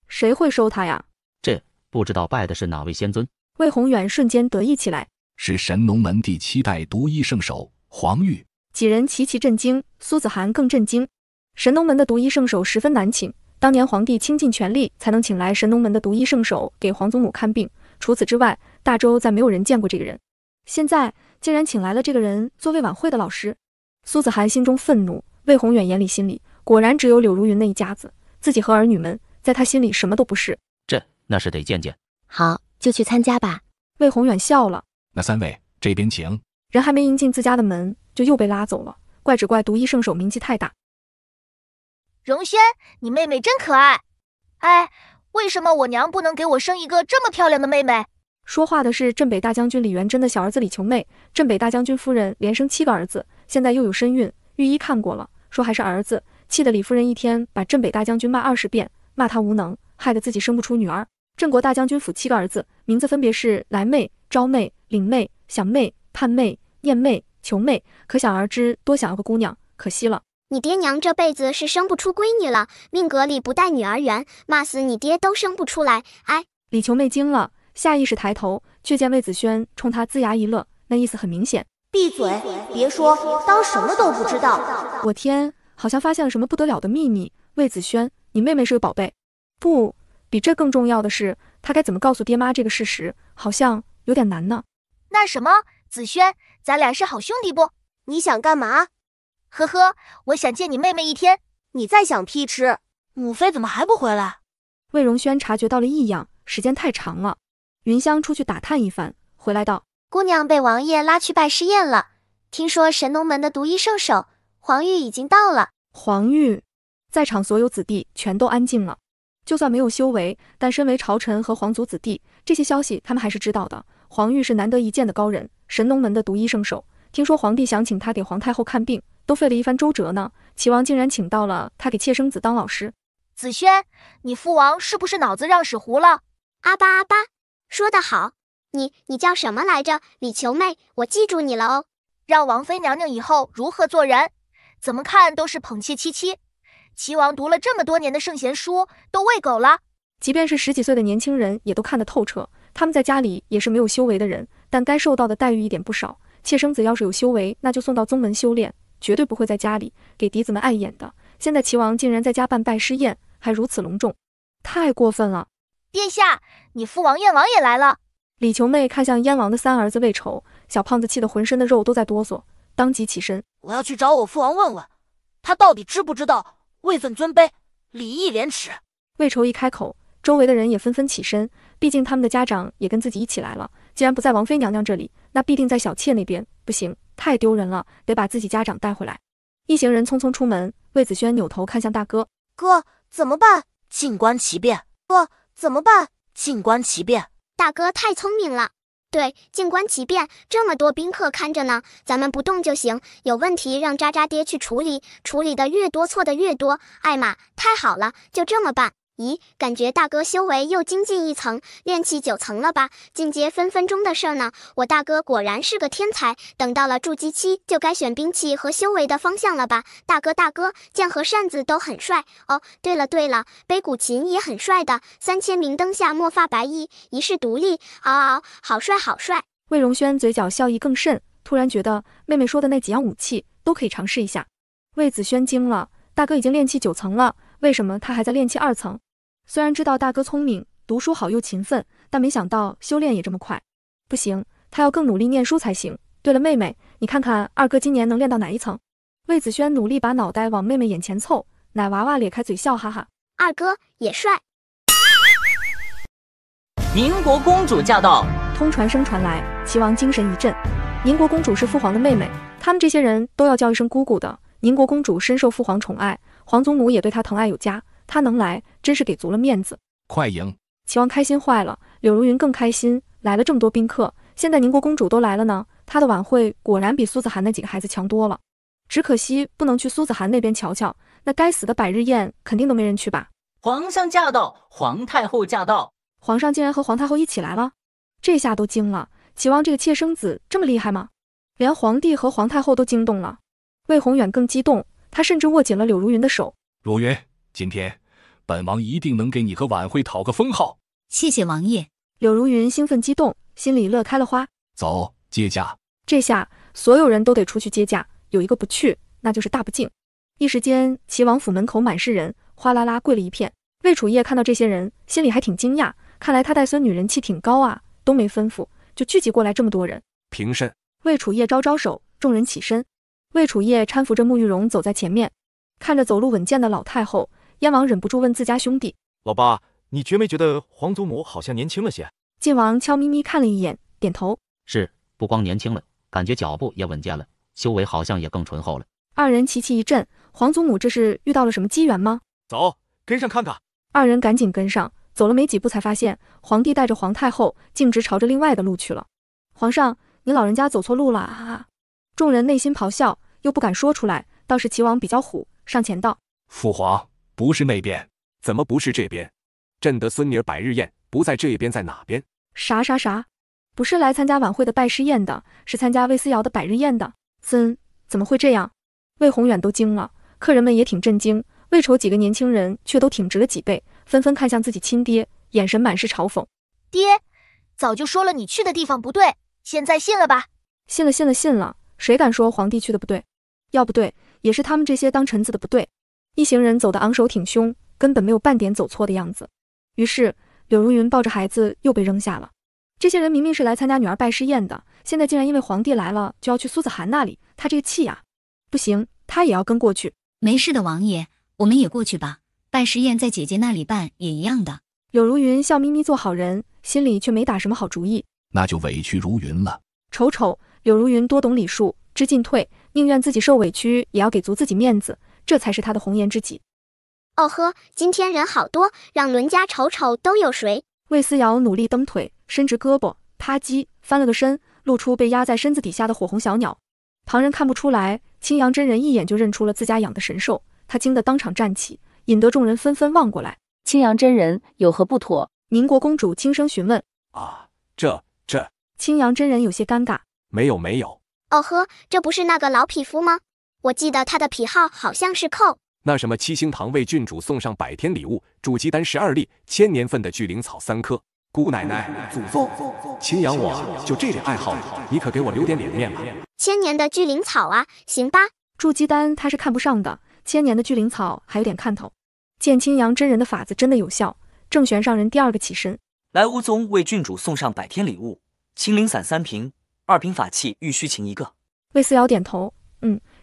谁会收她呀？这不知道拜的是哪位仙尊？魏宏远瞬间得意起来，是神农门第7代独一圣手黄玉。几人齐齐震惊，苏子涵更震惊。神农门的独一圣手十分难请，当年皇帝倾尽全力才能请来神农门的独一圣手给皇祖母看病，除此之外，大周再没有人见过这个人。现在竟然请来了这个人作为晚会的老师。苏子涵心中愤怒，魏宏远眼里心里果然只有柳如云那一家子，自己和儿女们在他心里什么都不是。那是得见见。好，就去参加吧。魏宏远笑了。那三位这边请。人还没迎进自家的门，就又被拉走了。怪只怪独一圣手名气太大。荣轩，你妹妹真可爱。哎，为什么我娘不能给我生一个这么漂亮的妹妹？说话的是镇北大将军李元贞的小儿子李求妹。镇北大将军夫人连生7个儿子，现在又有身孕，御医看过了，说还是儿子，气得李夫人一天把镇北大将军骂20遍，骂他无能，害得自己生不出女儿。镇国大将军府7个儿子，名字分别是来妹、昭妹、领妹、想妹、盼妹、念妹、求妹，可想而知多想要个姑娘，可惜了。你爹娘这辈子是生不出闺女了，命格里不带女儿缘，骂死你爹都生不出来。哎，李求妹惊了，下意识抬头，却见魏子轩冲她龇牙一乐，那意思很明显。闭嘴，别说，当什么都不知道。我天，好像发现了什么不得了的秘密。魏子轩，你妹妹是个宝贝。不，比这更重要的是，她该怎么告诉爹妈这个事实，好像有点难呢。那什么，子轩，咱俩是好兄弟不？你想干嘛？呵呵，我想见你妹妹一天。你再想屁吃？母妃怎么还不回来？魏荣轩察觉到了异样，时间太长了。云香出去打探一番，回来道：姑娘被王爷拉去拜师宴了，听说神农门的独一圣手黄玉已经到了。黄玉，在场所有子弟全都安静了。就算没有修为，但身为朝臣和皇族子弟，这些消息他们还是知道的。黄玉是难得一见的高人，神农门的独一圣手。听说皇帝想请他给皇太后看病，都费了一番周折呢。齐王竟然请到了他给妾生子当老师。子轩，你父王是不是脑子让屎糊了？阿巴阿巴，说得好。你叫什么来着？李求妹，我记住你了哦。让王妃娘娘以后如何做人？怎么看都是捧妾戚戚。齐王读了这么多年的圣贤书，都喂狗了。即便是10几岁的年轻人，也都看得透彻。他们在家里也是没有修为的人，但该受到的待遇一点不少。妾生子要是有修为，那就送到宗门修炼，绝对不会在家里给嫡子们碍眼的。现在齐王竟然在家办拜师宴，还如此隆重，太过分了。殿下，你父王燕王也来了。李求妹看向燕王的3儿子魏仇，小胖子气得浑身的肉都在哆嗦，当即起身，我要去找我父王问问，他到底知不知道位分尊卑，礼义廉耻。魏仇一开口，周围的人也纷纷起身，毕竟他们的家长也跟自己一起来了。既然不在王妃娘娘这里，那必定在小妾那边。不行，太丢人了，得把自己家长带回来。一行人匆匆出门，魏子轩扭头看向大哥，哥，怎么办？静观其变。哥，怎么办？静观其变。大哥太聪明了。对，静观其变，这么多宾客看着呢，咱们不动就行，有问题让渣渣爹去处理，处理的越多错的越多。艾玛，太好了，就这么办。咦，感觉大哥修为又精进一层，练气9层了吧？进阶分分钟的事儿呢。我大哥果然是个天才，等到了筑基期，就该选兵器和修为的方向了吧？大哥，剑和扇子都很帅哦。对了，背古琴也很帅的，3000明灯下墨发白衣，一世独立，嗷，好帅。魏荣轩嘴角笑意更甚，突然觉得妹妹说的那几样武器都可以尝试一下。魏子轩惊了，大哥已经练气9层了，为什么他还在练气2层？虽然知道大哥聪明，读书好又勤奋，但没想到修炼也这么快。不行，他要更努力念书才行。对了，妹妹，你看看二哥今年能练到哪一层？魏子轩努力把脑袋往妹妹眼前凑，奶娃娃咧开嘴笑哈哈。二哥也帅。宁国公主驾到！通传声传来，齐王精神一振。宁国公主是父皇的妹妹，他们这些人都要叫一声姑姑的。宁国公主深受父皇宠爱，皇祖母也对她疼爱有加。他能来，真是给足了面子。快迎！齐王开心坏了，柳如云更开心，来了这么多宾客，现在宁国公主都来了呢，她的晚会果然比苏子涵那几个孩子强多了。只可惜不能去苏子涵那边瞧瞧，那该死的百日宴肯定都没人去吧。皇上驾到，皇太后驾到！皇上竟然和皇太后一起来了，这下都惊了。齐王这个妾生子这么厉害吗？连皇帝和皇太后都惊动了。魏宏远更激动，他甚至握紧了柳如云的手。如云，今天本王一定能给你和晚会讨个封号。谢谢王爷。柳如云兴奋激动，心里乐开了花。走，接驾。这下所有人都得出去接驾，有一个不去，那就是大不敬。一时间，齐王府门口满是人，哗啦啦跪了一片。魏楚业看到这些人，心里还挺惊讶，看来他带孙女人气挺高啊，都没吩咐就聚集过来这么多人。平身。魏楚业招招手，众人起身。魏楚业搀扶着沐玉荣走在前面，看着走路稳健的老太后，燕王忍不住问自家兄弟：老爸，你觉没觉得皇祖母好像年轻了些？晋王悄咪咪看了一眼，点头：是，不光年轻了，感觉脚步也稳健了，修为好像也更醇厚了。二人齐齐一震，皇祖母这是遇到了什么机缘吗？走，跟上看看。二人赶紧跟上，走了没几步才发现皇帝带着皇太后径直朝着另外的路去了。皇上，您老人家走错路了啊！众人内心咆哮，又不敢说出来，倒是齐王比较虎，上前道：父皇，不是那边。怎么不是这边？朕的孙女百日宴不在这边，在哪边？啥？不是来参加晚会的拜师宴的，是参加魏思瑶的百日宴的。怎么会这样？魏宏远都惊了，客人们也挺震惊。魏瞅几个年轻人却都挺直了几倍，纷纷看向自己亲爹，眼神满是嘲讽。爹，早就说了你去的地方不对，现在信了吧？信了，谁敢说皇帝去的不对？要不对，也是他们这些当臣子的不对。一行人走得昂首挺胸，根本没有半点走错的样子。于是柳如云抱着孩子又被扔下了。这些人明明是来参加女儿拜师宴的，现在竟然因为皇帝来了就要去苏子涵那里，他这个气呀！不行，他也要跟过去。没事的，王爷，我们也过去吧。拜师宴在姐姐那里办也一样的。柳如云笑眯眯做好人，心里却没打什么好主意。那就委屈如云了。瞅，柳如云多懂礼数，知进退，宁愿自己受委屈，也要给足自己面子，这才是他的红颜知己。哦呵，今天人好多，让伦家瞅瞅都有谁。魏思瑶努力蹬腿，伸直胳膊，啪叽翻了个身，露出被压在身子底下的火红小鸟。旁人看不出来，青阳真人一眼就认出了自家养的神兽，他惊得当场站起，引得众人纷纷望过来。青阳真人有何不妥？宁国公主轻声询问。这青阳真人有些尴尬。没有。哦呵，这不是那个老匹夫吗？我记得他的癖好好像是扣。那什么七星堂为郡主送上100天礼物，筑基丹12粒，1000年份的聚灵草3颗。姑奶奶，祖宗，青阳我就这点爱好，你可给我留点脸面吧。1000年的聚灵草啊，行吧。筑基丹他是看不上的，1000年的聚灵草还有点看头。见青阳真人的法子真的有效，正玄上人第二个起身。来吴宗为郡主送上100天礼物，青灵伞3瓶，2瓶法器玉虚琴1个。魏思瑶点头，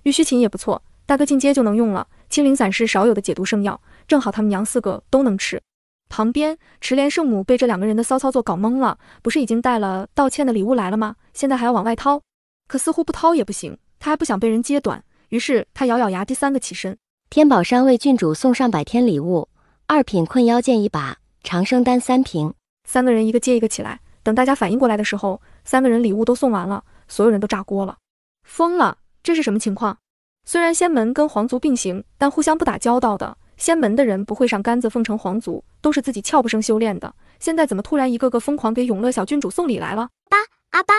玉虚琴也不错，大哥进阶就能用了。青灵伞是少有的解毒圣药，正好他们娘4个都能吃。旁边池莲圣母被这2个人的骚操作搞懵了，不是已经带了道歉的礼物来了吗？现在还要往外掏，可似乎不掏也不行，他还不想被人揭短，于是他咬咬牙第3个起身。天宝山为郡主送上百天礼物，2品困妖剑1把，长生丹3瓶。3个人一个接一个起来，等大家反应过来的时候，3个人礼物都送完了，所有人都炸锅了，疯了！这是什么情况？虽然仙门跟皇族并行，但互相不打交道的。仙门的人不会上杆子奉承皇族，都是自己俏不生修炼的。现在怎么突然一个个疯狂给永乐小郡主送礼来了？阿巴，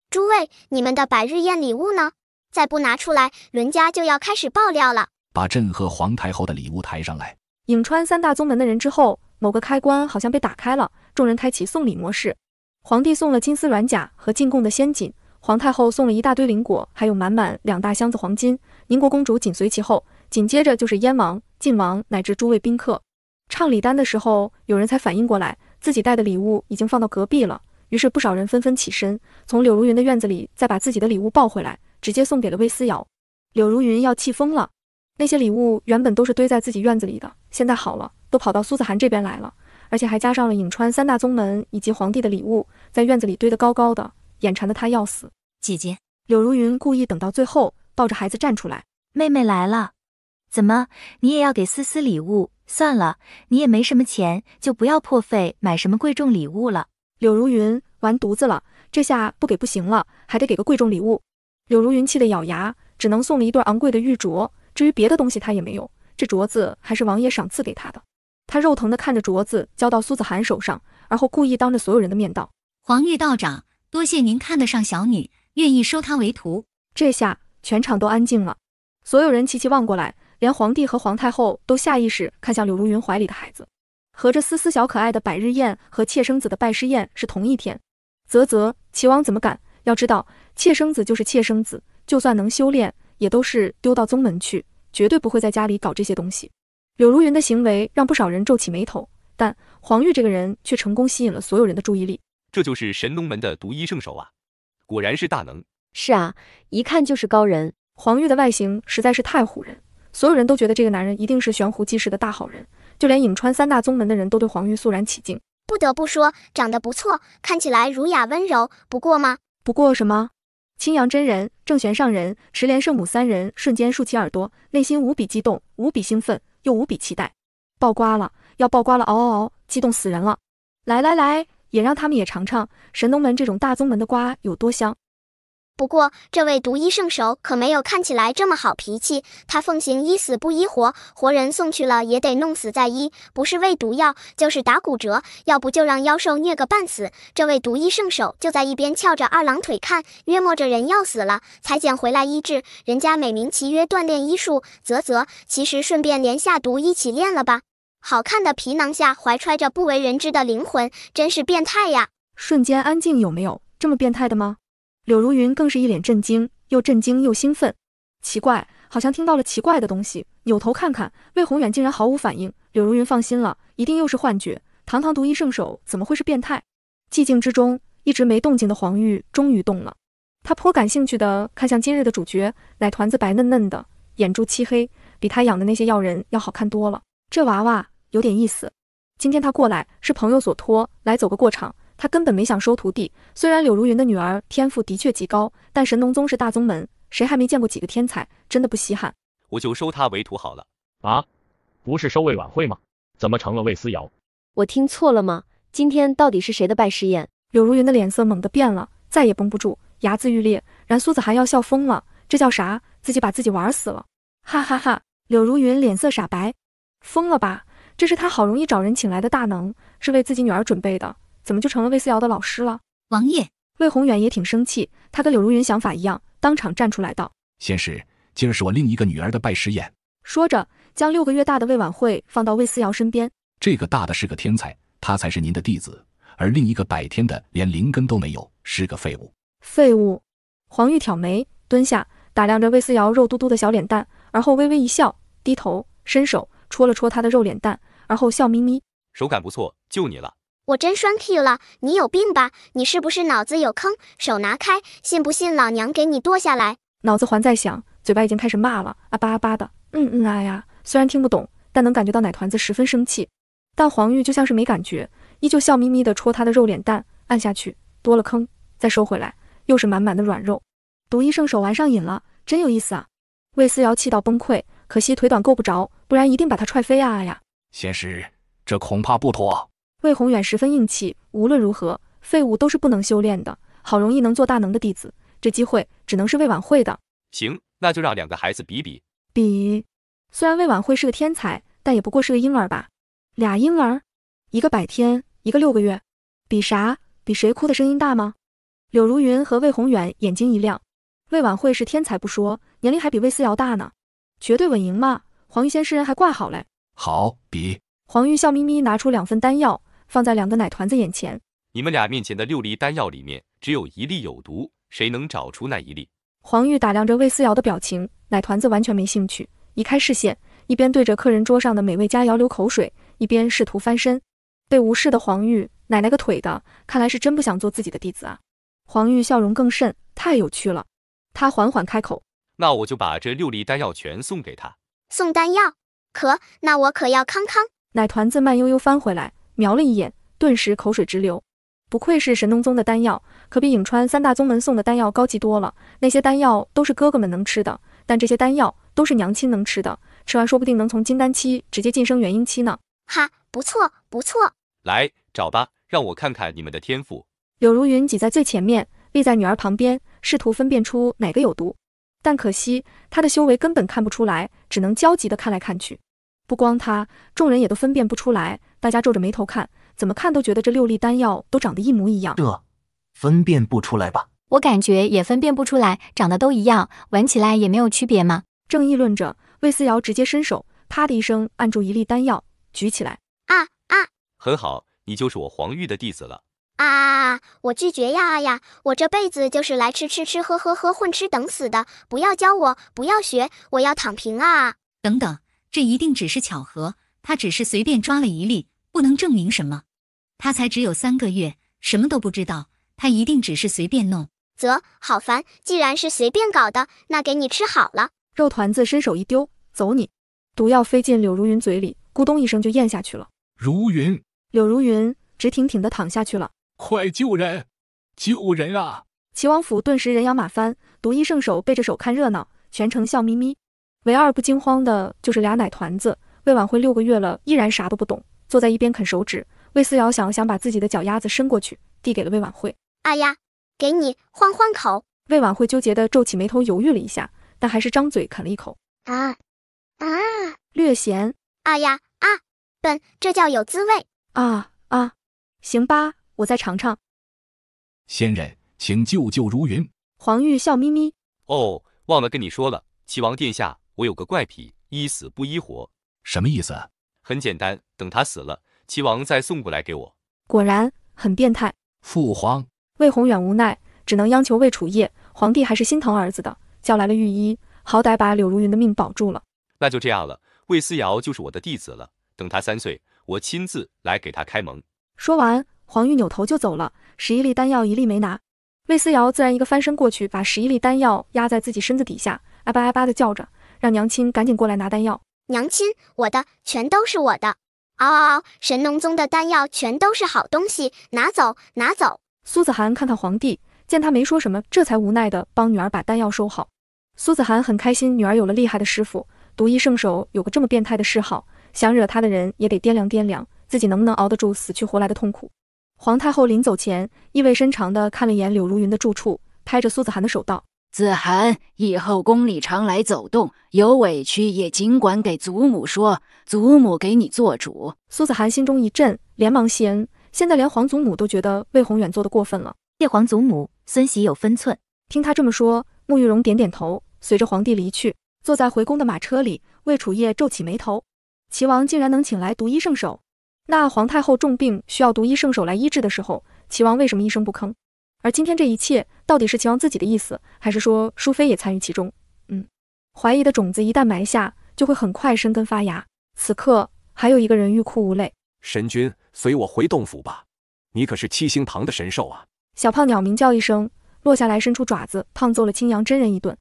诸位，你们的百日宴礼物呢？再不拿出来，伦家就要开始爆料了。把朕和皇太后的礼物抬上来。颍川3大宗门的人之后，某个开关好像被打开了，众人开启送礼模式。皇帝送了金丝软甲和进贡的仙锦，皇太后送了一大堆灵果，还有满满2大箱子黄金。宁国公主紧随其后，紧接着就是燕王、晋王乃至诸位宾客。唱礼单的时候，有人才反应过来，自己带的礼物已经放到隔壁了。于是不少人纷纷起身，从柳如云的院子里再把自己的礼物抱回来，直接送给了魏思瑶。柳如云要气疯了，那些礼物原本都是堆在自己院子里的，现在好了，都跑到苏子涵这边来了，而且还加上了颍川3大宗门以及皇帝的礼物，在院子里堆得高高的，眼馋得他要死。姐姐，柳如云故意等到最后，抱着孩子站出来。妹妹来了。怎么，你也要给思思礼物？算了，你也没什么钱，就不要破费买什么贵重礼物了。柳如云完犊子了，这下不给不行了，还得给个贵重礼物。柳如云气得咬牙，只能送了一对昂贵的玉镯，至于别的东西他也没有，这镯子还是王爷赏赐给他的。他肉疼地看着镯子交到苏子涵手上，而后故意当着所有人的面道：皇玉道长，多谢您看得上小女，愿意收她为徒。这下全场都安静了，所有人齐齐望过来，连皇帝和皇太后都下意识看向柳如云怀里的孩子。合着思思小可爱的百日宴和妾生子的拜师宴是同一天。齐王怎么敢？要知道，妾生子就是妾生子，就算能修炼，也都是丢到宗门去，绝对不会在家里搞这些东西。柳如云的行为让不少人皱起眉头，但黄玉这个人却成功吸引了所有人的注意力。这就是神农门的独一圣手啊，果然是大能。是啊，一看就是高人。黄玉的外形实在是太唬人，所有人都觉得这个男人一定是悬壶济世的大好人，就连颍川3大宗门的人都对黄玉肃然起敬。不得不说，长得不错，看起来儒雅温柔。不过吗？不过什么？青阳真人、郑玄上人、池莲圣母3人瞬间竖起耳朵，内心无比激动，无比兴奋，又无比期待。爆瓜了，要爆瓜了！嗷嗷嗷，激动死人了！来，也让他们也尝尝神农门这种大宗门的瓜有多香。不过，这位独一圣手可没有看起来这么好脾气。他奉行医死不医活，活人送去了也得弄死再医，不是喂毒药，就是打骨折，要不就让妖兽虐个半死。这位独一圣手就在一边翘着2郎腿看，约摸着人要死了，才捡回来医治。人家美名其曰锻炼医术，其实顺便连下毒一起练了吧。好看的皮囊下怀揣着不为人知的灵魂，真是变态呀！瞬间安静，有没有这么变态的吗？柳如云更是一脸震惊又兴奋。奇怪，好像听到了奇怪的东西，扭头看看，魏宏远竟然毫无反应。柳如云放心了，一定又是幻觉，堂堂独一圣手怎么会是变态？寂静之中，一直没动静的黄玉终于动了，他颇感兴趣地看向今日的主角，奶团子白嫩嫩的，眼珠漆黑，比他养的那些药人要好看多了。这娃娃有点意思。今天他过来是朋友所托，来走个过场。他根本没想收徒弟，虽然柳如云的女儿天赋的确极高，但神农宗是大宗门，谁还没见过几个天才，真的不稀罕。我就收他为徒好了。啊，不是收魏晚会吗？怎么成了魏思瑶？我听错了吗？今天到底是谁的拜师宴？柳如云的脸色猛地变了，再也绷不住，睚眦欲裂，然苏子涵要笑疯了，这叫啥？自己把自己玩死了！哈哈哈！柳如云脸色煞白，疯了吧？这是他好容易找人请来的大能，是为自己女儿准备的。怎么就成了魏思瑶的老师了？王爷，魏宏远也挺生气，他跟柳如云想法一样，当场站出来道：先是，今儿是我另一个女儿的拜师宴。说着，将6个月大的魏晚会放到魏思瑶身边。这个大的是个天才，他才是您的弟子，而另一个100天的连灵根都没有，是个废物。废物？黄玉挑眉，蹲下，打量着魏思瑶肉嘟嘟的小脸蛋，而后微微一笑，低头伸手戳了戳她的肉脸蛋，而后笑眯眯：手感不错，就你了。我真栓 Q 了，你有病吧？你是不是脑子有坑？手拿开，信不信老娘给你剁下来？脑子还在想，嘴巴已经开始骂了，啊巴啊巴的，啊呀。虽然听不懂，但能感觉到奶团子十分生气。但黄玉就像是没感觉，依旧笑眯眯地戳他的肉脸蛋，按下去，多了坑，再收回来，又是满满的软肉。独一圣手玩上瘾了，真有意思啊！魏思瑶气到崩溃，可惜腿短够不着，不然一定把他踹飞啊呀！仙师，这恐怕不妥。魏宏远十分硬气，无论如何，废物都是不能修炼的。好容易能做大能的弟子，这机会只能是魏晚会的。行，那就让两个孩子比比。比？虽然魏晚会是个天才，但也不过是个婴儿吧？俩婴儿，一个100天，一个6个月，比啥？比谁哭的声音大吗？柳如云和魏宏远眼睛一亮，魏晚会是天才不说，年龄还比魏思瑶大呢，绝对稳赢嘛！黄玉仙师人还挂好嘞。好，比。黄玉笑眯眯拿出2份丹药，放在2个奶团子眼前。你们俩面前的6粒丹药里面，只有1粒有毒，谁能找出那1粒？黄玉打量着魏思瑶的表情，奶团子完全没兴趣，移开视线，一边对着客人桌上的美味佳肴流口水，一边试图翻身。被无视的黄玉，奶奶个腿的，看来是真不想做自己的弟子啊！黄玉笑容更甚，太有趣了。他缓缓开口：“那我就把这6粒丹药全送给他。”送丹药？那我可要康康。奶团子慢悠悠翻回来，瞄了一眼，顿时口水直流。不愧是神农宗的丹药，可比颍川3大宗门送的丹药高级多了。那些丹药都是哥哥们能吃的，但这些丹药都是娘亲能吃的，吃完说不定能从金丹期直接晋升元婴期呢。哈，不错不错。来，找吧，让我看看你们的天赋。柳如云挤在最前面，立在女儿旁边，试图分辨出哪个有毒，但可惜她的修为根本看不出来，只能焦急地看来看去。不光她，众人也都分辨不出来，大家皱着眉头看，怎么看都觉得这6粒丹药都长得一模一样。这分辨不出来吧？我感觉也分辨不出来，长得都一样，闻起来也没有区别吗？正议论着，魏思瑶直接伸手，啪的一声按住1粒丹药，举起来。很好，你就是我黄玉的弟子了。我拒绝呀！我这辈子就是来吃喝混吃等死的，不要教我，不要学，我要躺平啊！等等，这一定只是巧合，他只是随便抓了1粒，不能证明什么。他才只有3个月，什么都不知道，他一定只是随便弄。好烦，既然是随便搞的，那给你吃好了。肉团子伸手一丢，走你！毒药飞进柳如云嘴里，咕咚一声就咽下去了。如云，柳如云直挺挺地躺下去了。快救人！救人啊！齐王府顿时人仰马翻，毒医圣手背着手看热闹，全程笑眯眯。唯二不惊慌的就是俩奶团子，魏晚会6个月了，依然啥都不懂，坐在一边啃手指。魏思瑶想把自己的脚丫子伸过去，递给了魏晚会。给你换口。魏晚会纠结地皱起眉头，犹豫了一下，但还是张嘴啃了一口。略咸。笨，这叫有滋味。行吧，我再尝尝。仙人，请救如云。黄玉笑眯眯。忘了跟你说了，齐王殿下，我有个怪癖，医死不医活。什么意思？很简单，等他死了，齐王再送过来给我。果然很变态。父皇。魏宏远无奈，只能央求魏楚业。皇帝还是心疼儿子的，叫来了御医，好歹把柳如云的命保住了。那就这样了，魏思瑶就是我的弟子了，等他3岁，我亲自来给他开蒙。说完，黄玉扭头就走了，11粒丹药1粒没拿。魏思瑶自然一个翻身过去，把11粒丹药压在自己身子底下，哎巴的叫着，让娘亲赶紧过来拿丹药。娘亲，我的全都是我的。神农宗的丹药全都是好东西，拿走。苏子涵看看皇帝，见他没说什么，这才无奈的帮女儿把丹药收好。苏子涵很开心，女儿有了厉害的师傅，毒医圣手有个这么变态的嗜好，想惹他的人也得掂量，自己能不能熬得住死去活来的痛苦。皇太后临走前，意味深长地看了一眼柳如云的住处，拍着苏子涵的手道：“子涵，以后宫里常来走动，有委屈也尽管给祖母说，祖母给你做主。”苏子涵心中一震，连忙谢恩。现在连皇祖母都觉得魏宏远做得过分了。谢皇祖母，孙喜有分寸。听他这么说，慕玉荣点点头，随着皇帝离去。坐在回宫的马车里，魏楚业皱起眉头，齐王竟然能请来毒医圣手。那皇太后重病需要毒医圣手来医治的时候，齐王为什么一声不吭？而今天这一切到底是齐王自己的意思，还是说淑妃也参与其中？怀疑的种子一旦埋下，就会很快生根发芽。此刻还有一个人欲哭无泪。神君，随我回洞府吧，你可是7星堂的神兽啊！小胖鸟鸣叫一声，落下来伸出爪子，胖揍了青阳真人一顿。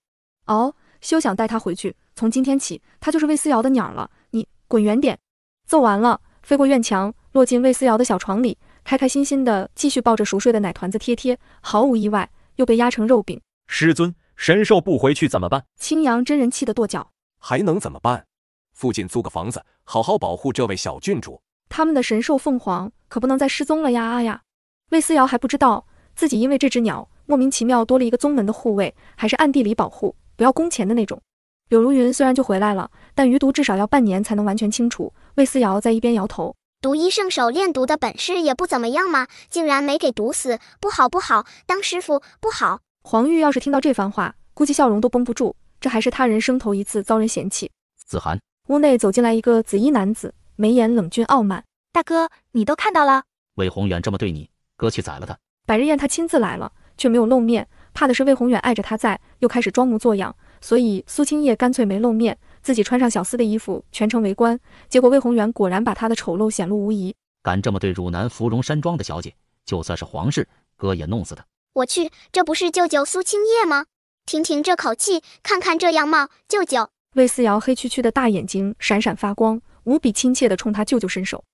休想带他回去，从今天起，他就是魏思瑶的鸟了，你滚远点！揍完了，飞过院墙，落进魏思瑶的小床里，开开心心的继续抱着熟睡的奶团子贴，毫无意外，又被压成肉饼。师尊，神兽不回去怎么办？青阳真人气得跺脚。还能怎么办？附近租个房子，好好保护这位小郡主。他们的神兽凤凰可不能再失踪了呀！啊呀，魏思瑶还不知道自己因为这只鸟莫名其妙多了一个宗门的护卫，还是暗地里保护，不要工钱的那种。柳如云虽然就回来了，但余毒至少要半年才能完全清除。魏思瑶在一边摇头，毒医圣手练毒的本事也不怎么样嘛，竟然没给毒死，不好不好，当师傅不好。黄玉要是听到这番话，估计笑容都绷不住，这还是他人生头一次遭人嫌弃。子涵，屋内走进来一个紫衣男子，眉眼冷峻傲慢。大哥，你都看到了？魏宏远这么对你，哥去宰了他。百日宴他亲自来了，却没有露面，怕的是魏宏远碍着他在，又开始装模作样，所以苏清叶干脆没露面，自己穿上小厮的衣服，全程围观。结果魏宏远果然把他的丑陋显露无遗。敢这么对汝南芙蓉山庄的小姐，就算是皇室，哥也弄死他。我去，这不是舅舅苏清叶吗？听听这口气，看看这样貌，舅舅。魏思瑶黑黢黢的大眼睛闪闪发光，无比亲切地冲他舅舅伸手。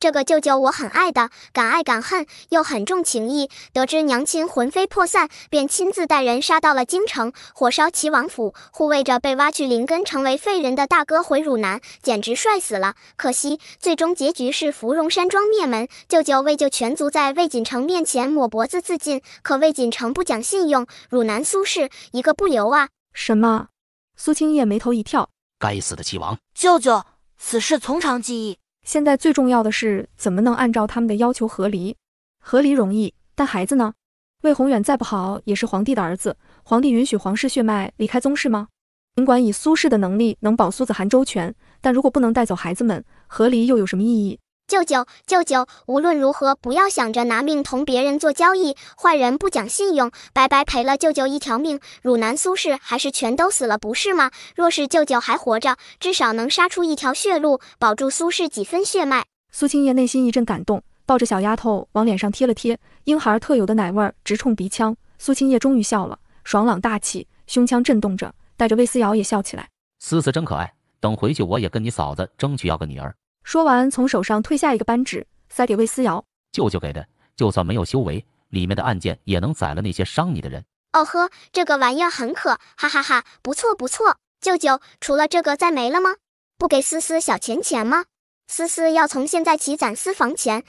这个舅舅我很爱的，敢爱敢恨，又很重情义。得知娘亲魂飞魄散，便亲自带人杀到了京城，火烧齐王府，护卫着被挖去灵根成为废人的大哥回汝南，简直帅死了。可惜最终结局是芙蓉山庄灭门，舅舅为救全族在魏锦城面前抹脖子自尽，可魏锦城不讲信用，汝南苏氏一个不留啊！什么？苏清叶眉头一跳，该死的齐王！舅舅，此事从长计议。现在最重要的是怎么能按照他们的要求和离。和离容易，但孩子呢？魏宏远再不好也是皇帝的儿子，皇帝允许皇室血脉离开宗室吗？尽管以苏氏的能力能保苏子涵周全，但如果不能带走孩子们，和离又有什么意义？舅舅，无论如何不要想着拿命同别人做交易，坏人不讲信用，白白赔了舅舅一条命，汝南苏氏还是全都死了不是吗？若是舅舅还活着，至少能杀出一条血路，保住苏氏几分血脉。苏清叶内心一阵感动，抱着小丫头往脸上贴了贴，婴孩特有的奶味儿直冲鼻腔。苏清叶终于笑了，爽朗大气，胸腔震动着，带着魏思瑶也笑起来。思思真可爱，等回去我也跟你嫂子争取要个女儿。说完，从手上退下一个扳指，塞给魏思瑶。舅舅给的，就算没有修为，里面的暗箭也能宰了那些伤你的人。哦呵，这个玩意儿很可，哈哈哈，不错不错。舅舅，除了这个再没了吗？不给思思小钱吗？思思要从现在起攒私房钱。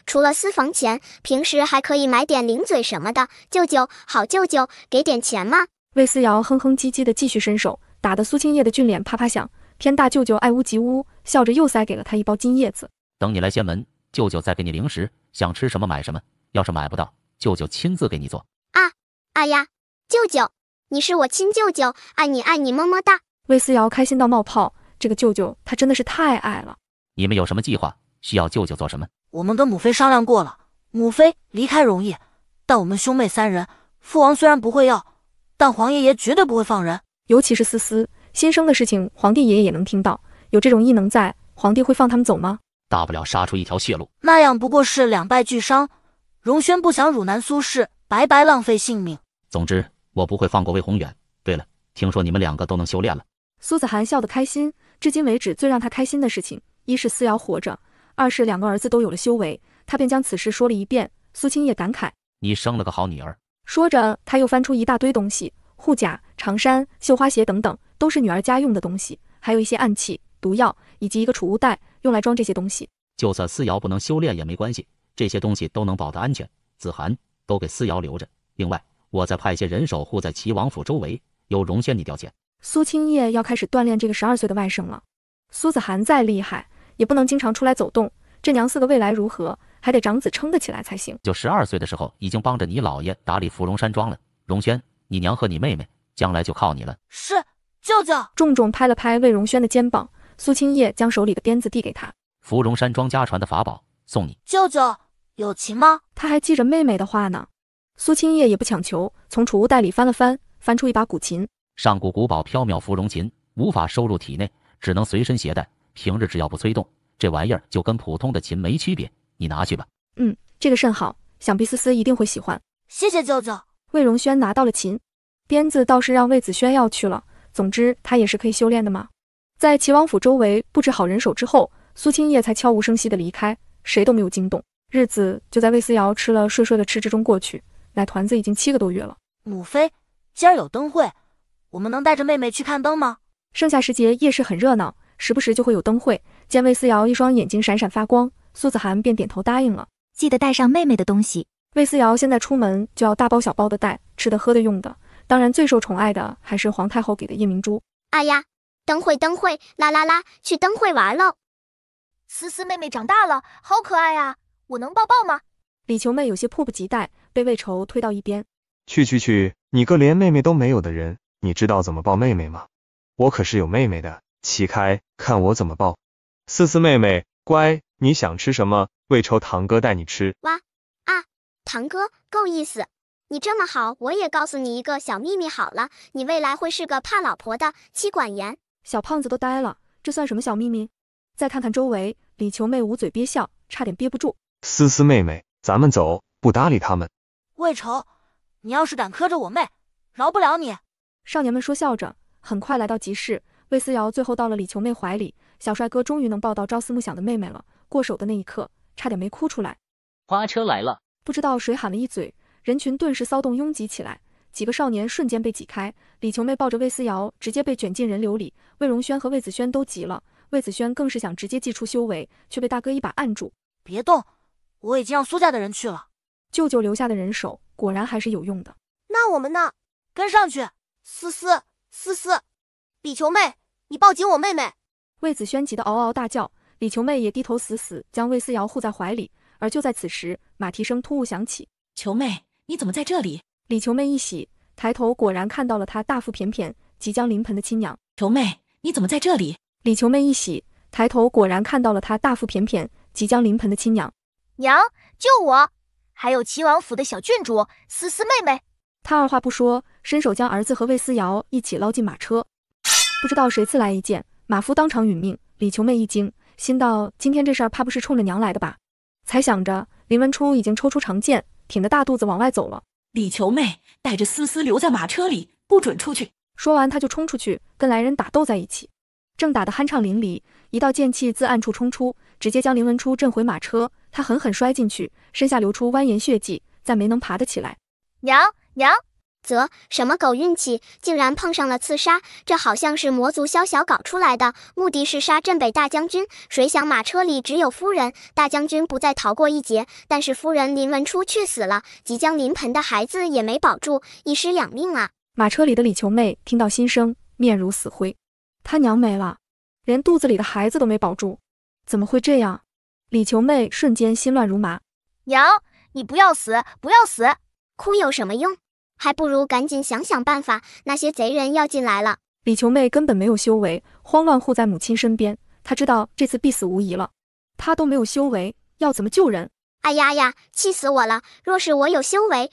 除了私房钱，平时还可以买点零嘴什么的。舅舅，好舅舅，给点钱吗？魏思瑶哼哼唧唧的继续伸手，打得苏清叶的俊脸啪啪响。偏大舅舅爱屋及乌，笑着又塞给了他一包金叶子。等你来仙门，舅舅再给你零食，想吃什么买什么。要是买不到，舅舅亲自给你做。呀，舅舅，你是我亲舅舅，爱你么么哒。魏思瑶开心到冒泡，这个舅舅他真的是太爱了。你们有什么计划？需要舅舅做什么？我们跟母妃商量过了，母妃离开容易，但我们兄妹三人，父王虽然不会要，但皇爷爷绝对不会放人。尤其是思思新生的事情，皇帝爷爷也能听到。有这种异能在，皇帝会放他们走吗？大不了杀出一条血路，那样不过是两败俱伤。荣轩不想汝南苏氏白白浪费性命。总之，我不会放过魏宏远。对了，听说你们两个都能修炼了。苏子涵笑得开心，至今为止最让他开心的事情，一是思瑶活着，二是两个儿子都有了修为。他便将此事说了一遍。苏清叶感慨：你生了个好女儿。说着，他又翻出一大堆东西，护甲、长衫、绣花鞋等等，都是女儿家用的东西，还有一些暗器、毒药，以及一个储物袋，用来装这些东西。就算思瑶不能修炼也没关系，这些东西都能保得安全。子涵，都给思瑶留着。另外，我再派些人守护在齐王府周围，有荣轩你调遣。苏清叶要开始锻炼这个12岁的外甥了。苏子涵再厉害，也不能经常出来走动，这娘四个未来如何，还得长子撑得起来才行。就12岁的时候，已经帮着你姥爷打理芙蓉山庄了。荣轩，你娘和你妹妹将来就靠你了。是，舅舅。重重拍了拍魏荣轩的肩膀，苏清叶将手里的鞭子递给他。芙蓉山庄家传的法宝，送你。舅舅，有琴吗？他还记着妹妹的话呢。苏清叶也不强求，从储物袋里翻了翻，翻出一把古琴。上古古堡缥缈芙蓉琴，无法收入体内，只能随身携带，平日只要不催动，这玩意儿就跟普通的琴没区别。你拿去吧。这个甚好，想必思思一定会喜欢。谢谢舅舅。魏荣轩拿到了琴，鞭子倒是让魏子轩要去了。总之，他也是可以修炼的嘛。在齐王府周围布置好人手之后，苏清叶才悄无声息地离开，谁都没有惊动。日子就在魏思瑶吃了睡了吃之中过去。奶团子已经7个多月了。母妃，今儿有灯会，我们能带着妹妹去看灯吗？盛夏时节夜市很热闹，时不时就会有灯会。见魏思瑶一双眼睛闪闪发光，苏子涵便点头答应了。记得带上妹妹的东西。魏思瑶现在出门就要大包小包的带，吃的喝的用的，当然最受宠爱的还是皇太后给的夜明珠。哎呀，灯会，啦啦啦，去灯会玩喽！思思妹妹长大了，好可爱啊，我能抱抱吗？李球妹有些迫不及待，被魏愁推到一边。去，你个连妹妹都没有的人，你知道怎么抱妹妹吗？我可是有妹妹的，起开，看我怎么抱。思思妹妹，乖，你想吃什么？魏愁堂哥带你吃。哇啊，堂哥够意思。你这么好，我也告诉你一个小秘密好了，你未来会是个怕老婆的妻管严。小胖子都呆了，这算什么小秘密？再看看周围，李球妹捂嘴憋笑，差点憋不住。思思妹妹，咱们走，不搭理他们。魏愁，你要是敢磕着我妹，饶不了你。少年们说笑着，很快来到集市。魏思瑶最后到了李球妹怀里，小帅哥终于能抱到朝思暮想的妹妹了。过手的那一刻，差点没哭出来。花车来了！不知道谁喊了一嘴，人群顿时骚动拥挤起来，几个少年瞬间被挤开。李球妹抱着魏思瑶，直接被卷进人流里。魏荣轩和魏子轩都急了，魏子轩更是想直接祭出修为，却被大哥一把按住。别动，我已经让苏家的人去了。舅舅留下的人手果然还是有用的。那我们呢？跟上去。思思，李球妹，你抱紧我妹妹！魏子轩急得嗷嗷大叫，李球妹也低头死死将魏思瑶护在怀里。而就在此时，马蹄声突兀响起。球妹，你怎么在这里？李球妹一喜，抬头果然看到了她大腹便便即将临盆的亲娘。球妹，你怎么在这里？李球妹一喜，抬头果然看到了她大腹便便即将临盆的亲娘。娘，救我！还有齐王府的小郡主思思妹妹。他二话不说，伸手将儿子和魏思瑶一起捞进马车。不知道谁刺来一剑，马夫当场殒命。李球妹一惊，心道今天这事儿怕不是冲着娘来的吧？才想着，林文初已经抽出长剑，挺着大肚子往外走了。李球妹带着思思留在马车里，不准出去。说完，他就冲出去，跟来人打斗在一起。正打得酣畅淋漓，一道剑气自暗处冲出，直接将林文初震回马车。他狠狠摔进去，身下流出蜿蜒血迹，再没能爬得起来。娘，什么狗运气，竟然碰上了刺杀，这好像是魔族宵小搞出来的，目的是杀镇北大将军。谁想马车里只有夫人，大将军不再逃过一劫，但是夫人林文初却死了，即将临盆的孩子也没保住，一尸两命啊！马车里的李球妹听到心声，面如死灰，她娘没了，连肚子里的孩子都没保住，怎么会这样？李球妹瞬间心乱如麻。娘，你不要死，哭有什么用？还不如赶紧想想办法，那些贼人要进来了。李球妹根本没有修为，慌乱护在母亲身边，她知道这次必死无疑了。她都没有修为，要怎么救人？哎呀，气死我了！若是我有修为，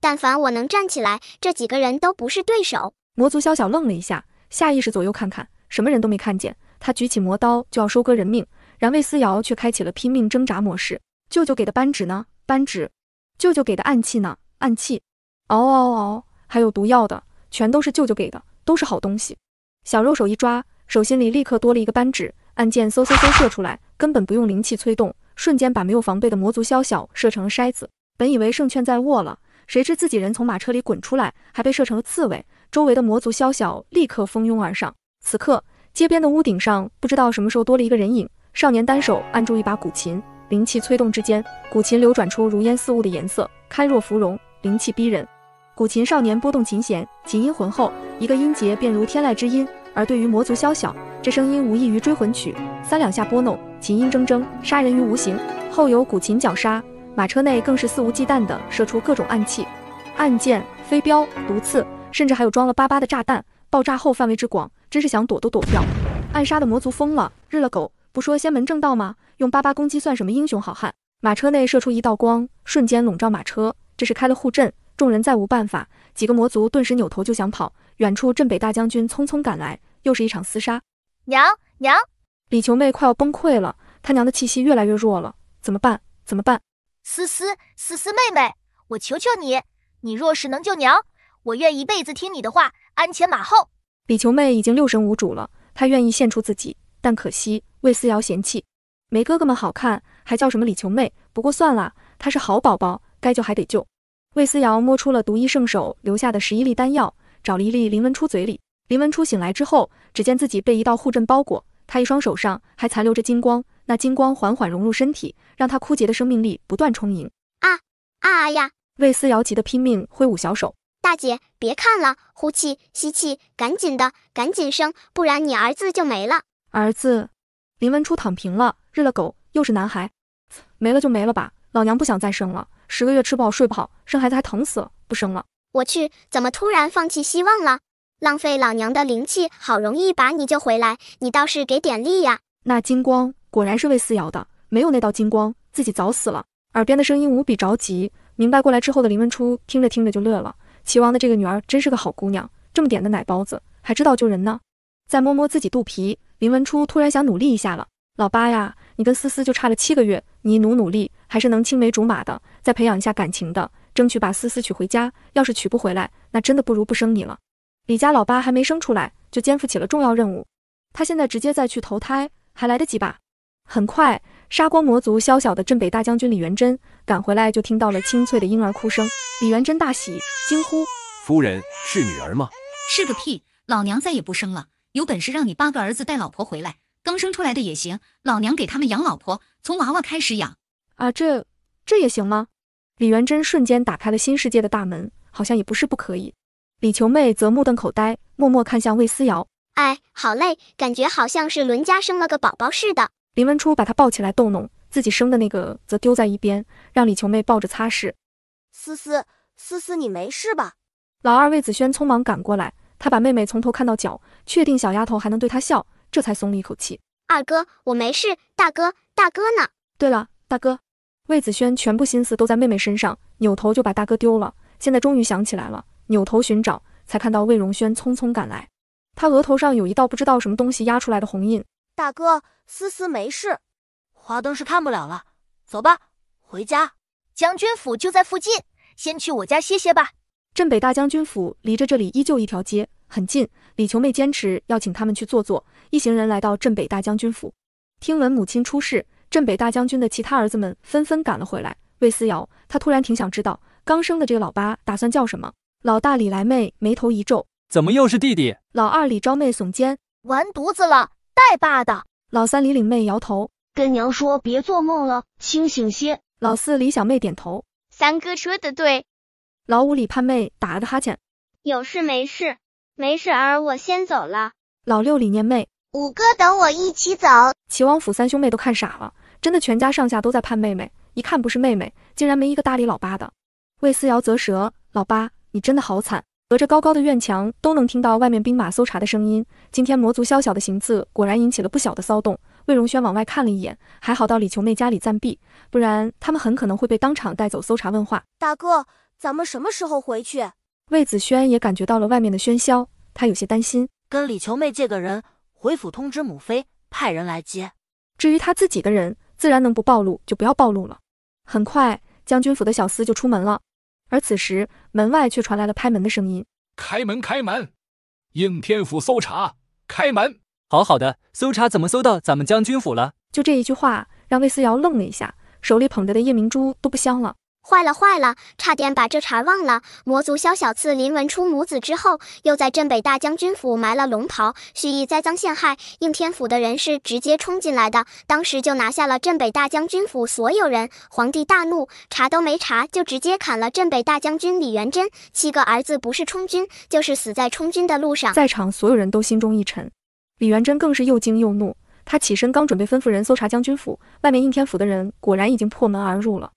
但凡我能站起来，这几个人都不是对手。魔族宵小愣了一下，下意识左右看看，什么人都没看见。他举起魔刀就要收割人命，然魏思瑶却开启了拼命挣扎模式。舅舅给的扳指呢？扳指。舅舅给的暗器呢？暗器。嗷，还有毒药的，全都是舅舅给的，都是好东西。小肉手一抓，手心里立刻多了一个扳指，按键嗖射出来，根本不用灵气催动，瞬间把没有防备的魔族宵小射成了筛子。本以为胜券在握了，谁知自己人从马车里滚出来，还被射成了刺猬。周围的魔族宵小立刻蜂拥而上。此刻，街边的屋顶上不知道什么时候多了一个人影，少年单手按住一把古琴，灵气催动之间，古琴流转出如烟似雾的颜色，开若芙蓉，灵气逼人。古琴少年拨动琴弦，琴音浑厚，一个音节便如天籁之音。而对于魔族宵小，这声音无异于追魂曲，三两下拨弄，琴音铮铮，杀人于无形。后有古琴绞杀，马车内更是肆无忌惮地射出各种暗器，暗箭、飞镖、毒刺，甚至还有装了88的炸弹，爆炸后范围之广，真是想躲都躲不掉。暗杀的魔族疯了，日了狗，不说仙门正道吗？用88攻击算什么英雄好汉？马车内射出一道光，瞬间笼罩马车，这是开了护阵。众人再无办法，几个魔族顿时扭头就想跑。远处镇北大将军匆匆赶来，又是一场厮杀。娘，李球妹快要崩溃了，她娘的气息越来越弱了，怎么办？思思妹妹，我求求你，你若是能救娘，我愿一辈子听你的话，鞍前马后。李球妹已经六神无主了，她愿意献出自己，但可惜魏思瑶嫌弃，没哥哥们好看，还叫什么李球妹？不过算了，她是好宝宝，该救还得救。魏思瑶摸出了独一圣手留下的11粒丹药，找了一粒林文初嘴里。林文初醒来之后，只见自己被一道护阵包裹，他一双手上还残留着金光，那金光缓缓融入身体，让他枯竭的生命力不断充盈。呀！魏思瑶急得拼命挥舞小手。大姐，别看了，呼气吸气，赶紧生，不然你儿子就没了。儿子？林文初躺平了，日了狗，又是男孩，没了就没了吧，老娘不想再生了，10个月吃不好睡不好，生孩子还疼死了，不生了。我去，怎么突然放弃希望了？浪费老娘的灵气，好容易把你救回来，你倒是给点力呀！那金光果然是魏思瑶的，没有那道金光，自己早死了。耳边的声音无比着急，明白过来之后的林文初听着听着就乐了。齐王的这个女儿真是个好姑娘，这么点的奶包子，还知道救人呢。再摸摸自己肚皮，林文初突然想努力一下了。老八呀，你跟思思就差了7个月，你一努力，还是能青梅竹马的，再培养一下感情的，争取把思思娶回家。要是娶不回来，那真的不如不生你了。李家老八还没生出来，就肩负起了重要任务。他现在直接再去投胎，还来得及吧？很快，杀光魔族宵小的镇北大将军李元贞赶回来，就听到了清脆的婴儿哭声。李元贞大喜，惊呼：夫人，是女儿吗？是个屁，老娘再也不生了，有本事让你8个儿子带老婆回来，刚生出来的也行，老娘给他们养老婆，从娃娃开始养。啊，这也行吗？李元贞瞬间打开了新世界的大门，好像也不是不可以。李球妹则目瞪口呆，默默看向魏思瑶。哎，好累，感觉好像是伦家生了个宝宝似的。林文初把她抱起来逗弄，自己生的那个则丢在一边，让李球妹抱着擦拭。思思，你没事吧？老二魏子轩匆忙赶过来，他把妹妹从头看到脚，确定小丫头还能对他笑，这才松了一口气。二哥，我没事，大哥呢？对了，大哥。魏子轩全部心思都在妹妹身上，扭头就把大哥丢了，现在终于想起来了，扭头寻找，才看到魏荣轩匆匆赶来，他额头上有一道不知道什么东西压出来的红印。大哥，思思没事。华灯是看不了了，走吧，回家。将军府就在附近，先去我家歇歇吧。镇北大将军府离着这里依旧一条街，很近。李球妹坚持要请他们去坐坐，一行人来到镇北大将军府。听闻母亲出事，镇北大将军的其他儿子们纷纷赶了回来。魏思瑶，他突然挺想知道，刚生的这个老八打算叫什么。老大李来妹眉头一皱，怎么又是弟弟？老二李昭妹耸肩，完犊子了，带爸的。老三李岭妹摇头，跟娘说别做梦了，清醒些。老四李小妹点头，三哥说的对。老五李盼妹打了个哈欠，有事没事，没事儿，我先走了。老六李念妹，五哥等我一起走。齐王府三兄妹都看傻了，真的全家上下都在盼妹妹，一看不是妹妹，竟然没一个搭理老八的。魏思瑶啧舌，老八，你真的好惨。隔着高高的院墙都能听到外面兵马搜查的声音。今天魔族宵小的行刺果然引起了不小的骚动。魏荣轩往外看了一眼，还好到李球妹家里暂避，不然他们很可能会被当场带走搜查问话。大哥，咱们什么时候回去？魏子轩也感觉到了外面的喧嚣，他有些担心。跟李球妹借个人，回府通知母妃，派人来接。至于他自己的人，自然能不暴露就不要暴露了。很快，将军府的小厮就出门了。而此时，门外却传来了拍门的声音。开门，开门！应天府搜查，开门！好的，搜查怎么搜到咱们将军府了？就这一句话，让魏思瑶愣了一下，手里捧着的夜明珠都不香了。坏了，差点把这茬忘了。魔族萧小刺林文初母子之后，又在镇北大将军府埋了龙袍，蓄意栽赃陷害。应天府的人是直接冲进来的，当时就拿下了镇北大将军府所有人。皇帝大怒，查都没查，就直接砍了镇北大将军李元贞。7个儿子不是充军，就是死在充军的路上。在场所有人都心中一沉，李元贞更是又惊又怒。他起身刚准备吩咐人搜查将军府，外面应天府的人果然已经破门而入了。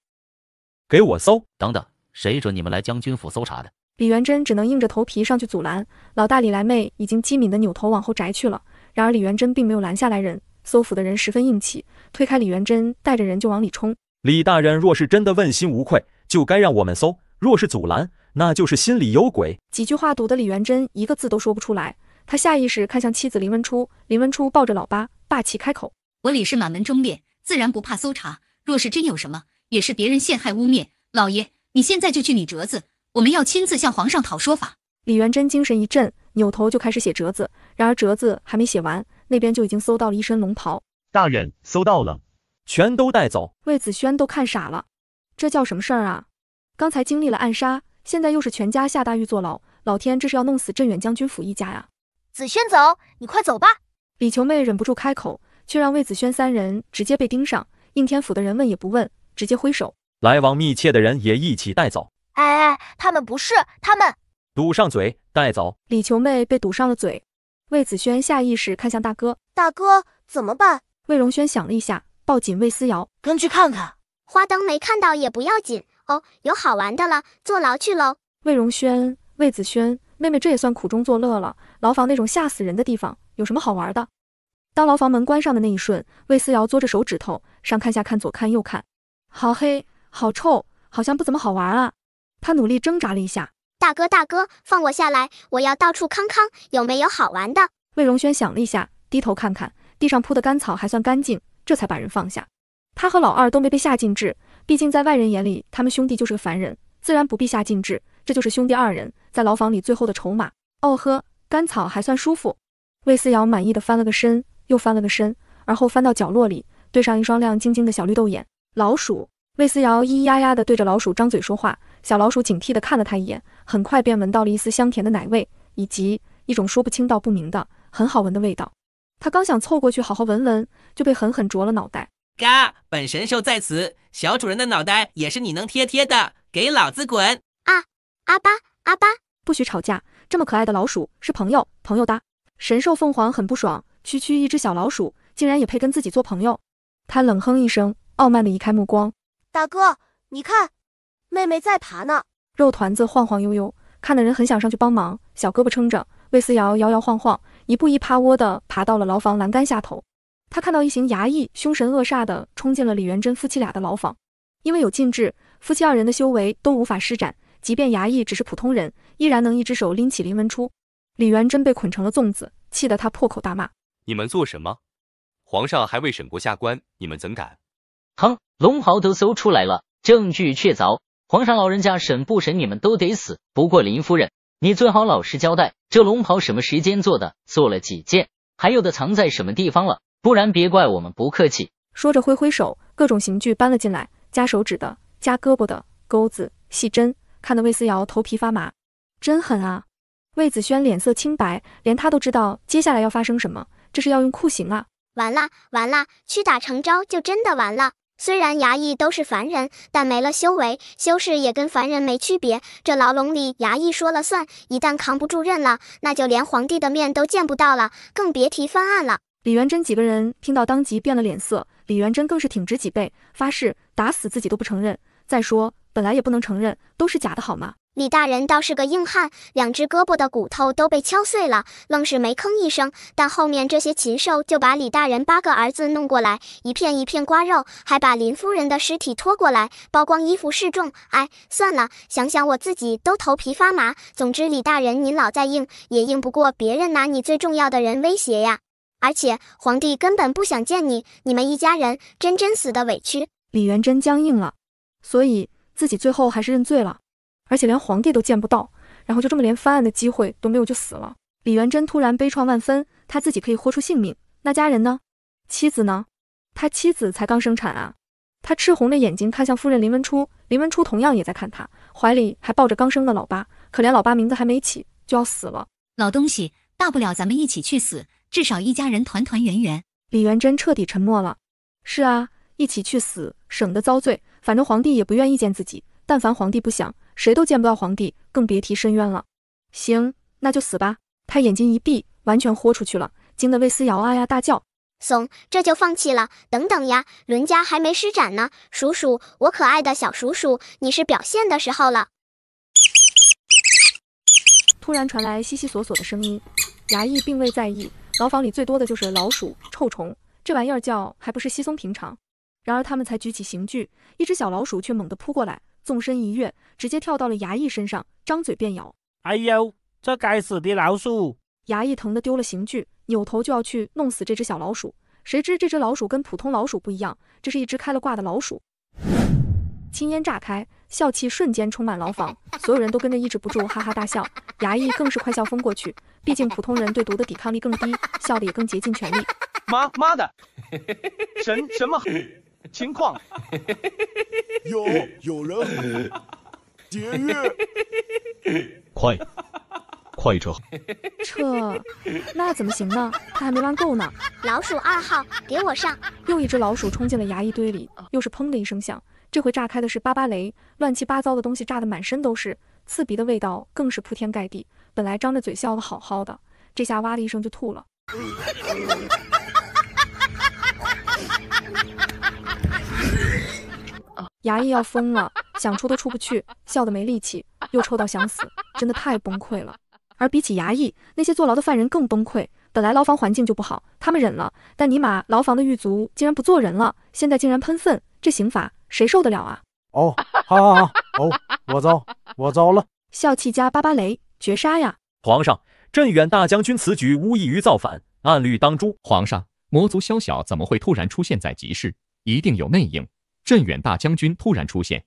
给我搜！等等，谁准你们来将军府搜查的？李元贞只能硬着头皮上去阻拦。老大李来妹已经机敏地扭头往后宅去了，然而李元贞并没有拦下来人。搜府的人十分硬气，推开李元贞，带着人就往里冲。李大人若是真的问心无愧，就该让我们搜；若是阻拦，那就是心里有鬼。几句话堵得李元贞一个字都说不出来。他下意识看向妻子林文初，林文初抱着老八，霸气开口：我李氏满门忠烈，自然不怕搜查。若是真有什么，也是别人陷害污蔑。老爷，你现在就去拟折子，我们要亲自向皇上讨说法。李元贞精神一振，扭头就开始写折子。然而折子还没写完，那边就已经搜到了一身龙袍。大人，搜到了，全都带走。魏子轩都看傻了，这叫什么事儿啊？刚才经历了暗杀，现在又是全家下大狱坐牢，老天这是要弄死镇远将军府一家呀！子轩走，你快走吧。李球妹忍不住开口，却让魏子轩三人直接被盯上。应天府的人问也不问，直接挥手，来往密切的人也一起带走。哎，他们不是，他们堵上嘴，带走。李球妹被堵上了嘴。魏子轩下意识看向大哥，大哥怎么办？魏荣轩想了一下，抱紧魏思瑶，跟去看看。花灯没看到也不要紧哦，有好玩的了，坐牢去喽。魏荣轩、魏子轩，妹妹这也算苦中作乐了。牢房那种吓死人的地方，有什么好玩的？当牢房门关上的那一瞬，魏思瑶嘬着手指头，上看下看，左看右看，好黑，好臭，好像不怎么好玩啊。她努力挣扎了一下，大哥大哥，放我下来，我要到处康康，有没有好玩的？魏荣轩想了一下，低头看看地上铺的干草还算干净，这才把人放下。他和老二都没被下禁制，毕竟在外人眼里，他们兄弟就是个凡人，自然不必下禁制。这就是兄弟二人在牢房里最后的筹码。哦呵，干草还算舒服。魏思瑶满意的翻了个身，又翻了个身，而后翻到角落里，对上一双亮晶晶的小绿豆眼。老鼠。魏思瑶咿咿呀呀的对着老鼠张嘴说话，小老鼠警惕的看了他一眼，很快便闻到了一丝香甜的奶味，以及一种说不清道不明的很好闻的味道。他刚想凑过去好好闻闻，就被狠狠啄了脑袋。嘎，本神兽在此，小主人的脑袋也是你能贴的，给老子滚！啊，阿巴阿巴，不许吵架，这么可爱的老鼠是朋友的。神兽凤凰很不爽，区区一只小老鼠竟然也配跟自己做朋友。他冷哼一声，傲慢的移开目光。大哥，你看，妹妹在爬呢。肉团子晃晃悠悠，看的人很想上去帮忙，小胳膊撑着，魏思瑶摇摇晃晃，一步一趴窝的爬到了牢房栏杆下头。他看到一行衙役凶神恶煞的冲进了李元贞夫妻俩的牢房，因为有禁制，夫妻二人的修为都无法施展，即便衙役只是普通人，依然能一只手拎起林文初。李元贞被捆成了粽子，气得他破口大骂：你们做什么？皇上还未审过下官，你们怎敢？哼，龙袍都搜出来了，证据确凿，皇上老人家审不审你们都得死。不过林夫人，你最好老实交代，这龙袍什么时间做的，做了几件，还有的藏在什么地方了，不然别怪我们不客气。说着挥挥手，各种刑具搬了进来，夹手指的，夹胳膊的，钩子，细针，看得魏思瑶头皮发麻。真狠啊！魏子轩脸色青白，连他都知道接下来要发生什么，这是要用酷刑啊！完了完了，屈打成招就真的完了。虽然衙役都是凡人，但没了修为，修士也跟凡人没区别。这牢笼里衙役说了算，一旦扛不住任了，那就连皇帝的面都见不到了，更别提翻案了。李元贞几个人听到当即变了脸色，李元贞更是挺直脊背，发誓打死自己都不承认。再说本来也不能承认，都是假的好吗？李大人倒是个硬汉，2只胳膊的骨头都被敲碎了，愣是没吭一声。但后面这些禽兽就把李大人8个儿子弄过来，一片一片刮肉，还把林夫人的尸体拖过来，剥光衣服示众。哎，算了，想想我自己都头皮发麻。总之，李大人您老再硬，也硬不过别人拿你最重要的人威胁呀。而且皇帝根本不想见你，你们一家人真死的委屈。李元贞僵硬了，所以自己最后还是认罪了。而且连皇帝都见不到，然后就这么连翻案的机会都没有就死了。李元贞突然悲怆万分，他自己可以豁出性命，那家人呢？妻子呢？他妻子才刚生产啊！他赤红的眼睛看向夫人林文初，林文初同样也在看他，怀里还抱着刚生的老八，可怜老八名字还没起就要死了。老东西，大不了咱们一起去死，至少一家人团团圆圆。李元贞彻底沉默了。是啊，一起去死，省得遭罪，反正皇帝也不愿意见自己，但凡皇帝不想，谁都见不到皇帝，更别提申冤了。行，那就死吧。他眼睛一闭，完全豁出去了，惊得魏思瑶啊呀大叫。怂，这就放弃了？等等呀，伦家还没施展呢。叔叔，我可爱的小叔叔，你是表现的时候了。突然传来悉悉索索的声音，衙役并未在意，牢房里最多的就是老鼠、臭虫，这玩意儿叫还不是稀松平常。然而他们才举起刑具，一只小老鼠却猛地扑过来，纵身一跃，直接跳到了衙役身上，张嘴便咬。哎呦，这该死的老鼠！衙役疼得丢了刑具，扭头就要去弄死这只小老鼠。谁知这只老鼠跟普通老鼠不一样，这是一只开了挂的老鼠。青烟炸开，笑气瞬间充满牢房，所有人都跟着抑制不住哈哈大笑，衙役更是快笑疯过去。毕竟普通人对毒的抵抗力更低，笑得也更竭尽全力。妈的，什么情况？有人节约，快撤！撤？那怎么行呢？他还没玩够呢。老鼠2号，给我上！又一只老鼠冲进了牙医堆里，又是砰的一声响。这回炸开的是巴巴雷，乱七八糟的东西炸得满身都是，刺鼻的味道更是铺天盖地。本来张着嘴笑得好好的，这下哇的一声就吐了。牙医要疯了，想出都出不去，笑得没力气，又臭到想死，真的太崩溃了。而比起牙医，那些坐牢的犯人更崩溃。本来牢房环境就不好，他们忍了，但尼玛牢房的狱卒竟然不做人了，现在竟然喷粪，这刑法谁受得了啊？哦，好，我走了。笑气加巴巴雷，绝杀呀！皇上，镇远大将军此举无异于造反，按律当诛。皇上，魔族宵小怎么会突然出现在集市？一定有内应。镇远大将军突然出现，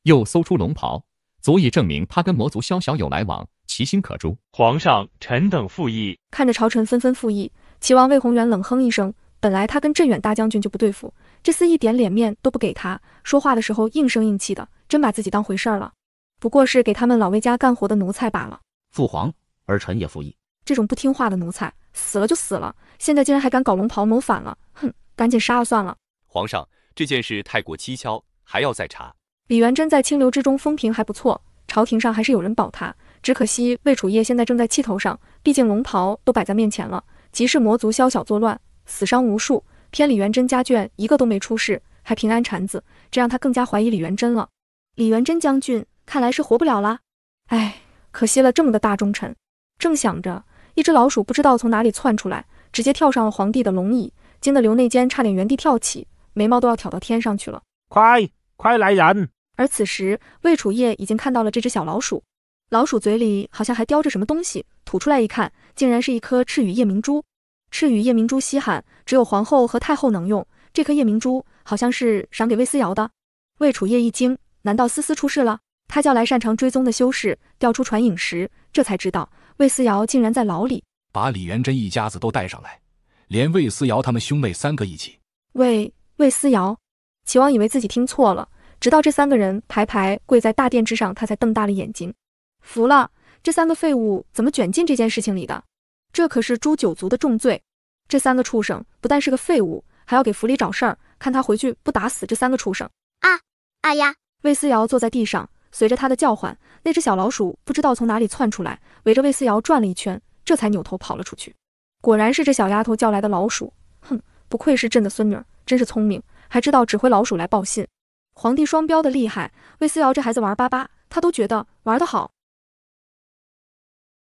又搜出龙袍，足以证明他跟魔族宵小有来往，其心可诛。皇上，臣等附议。看着朝臣纷纷附议，齐王魏宏远冷哼一声。本来他跟镇远大将军就不对付，这厮一点脸面都不给他，说话的时候硬声硬气的，真把自己当回事儿了。不过是给他们老魏家干活的奴才罢了。父皇，儿臣也附议。这种不听话的奴才，死了就死了，现在竟然还敢搞龙袍谋反了，哼，赶紧杀了算了。皇上，这件事太过蹊跷，还要再查。李元贞在清流之中风评还不错，朝廷上还是有人保他，只可惜魏楚业现在正在气头上，毕竟龙袍都摆在面前了，即是魔族宵小作乱，死伤无数，偏李元贞家眷一个都没出事，还平安产子，这让他更加怀疑李元贞了。李元贞将军看来是活不了了，哎，可惜了这么的大忠臣。正想着，一只老鼠不知道从哪里窜出来，直接跳上了皇帝的龙椅，惊得刘内监差点原地跳起，眉毛都要挑到天上去了。快来人！而此时魏楚业已经看到了这只小老鼠，老鼠嘴里好像还叼着什么东西，吐出来一看，竟然是一颗赤羽夜明珠。赤羽夜明珠稀罕，只有皇后和太后能用，这颗夜明珠好像是赏给魏思瑶的。魏楚业一惊，难道思思出事了？他叫来擅长追踪的修士调出传影石，这才知道魏思瑶竟然在牢里。把李元贞一家子都带上来，连魏思瑶他们兄妹3个一起。魏思瑶，齐王以为自己听错了，直到这3个人排排跪在大殿之上，他才瞪大了眼睛。服了，这3个废物怎么卷进这件事情里的？这可是诛9族的重罪。这3个畜生不但是个废物，还要给府里找事儿，看他回去不打死这3个畜生。啊呀！魏思瑶坐在地上，随着他的叫唤，那只小老鼠不知道从哪里窜出来，围着魏思瑶转了一圈，这才扭头跑了出去。果然是这小丫头叫来的老鼠，哼，不愧是朕的孙女，真是聪明，还知道指挥老鼠来报信。皇帝双标的厉害，魏思瑶这孩子玩巴巴，他都觉得玩得好。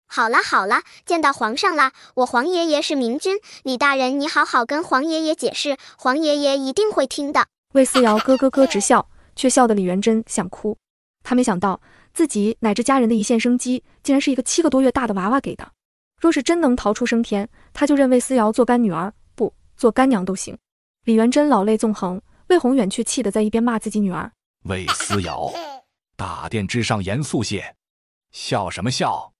好了，见到皇上啦！我皇爷爷是明君，李大人你好好跟皇爷爷解释，皇爷爷一定会听的。魏思瑶咯咯咯直笑，却笑得李元贞想哭。他没想到自己乃至家人的一线生机，竟然是一个7个多月大的娃娃给的。若是真能逃出升天，他就认魏思瑶做干女儿，不做干娘都行。李元贞老泪纵横，魏宏远却气得在一边骂自己女儿。魏思瑶，大殿之上严肃些，笑什么笑？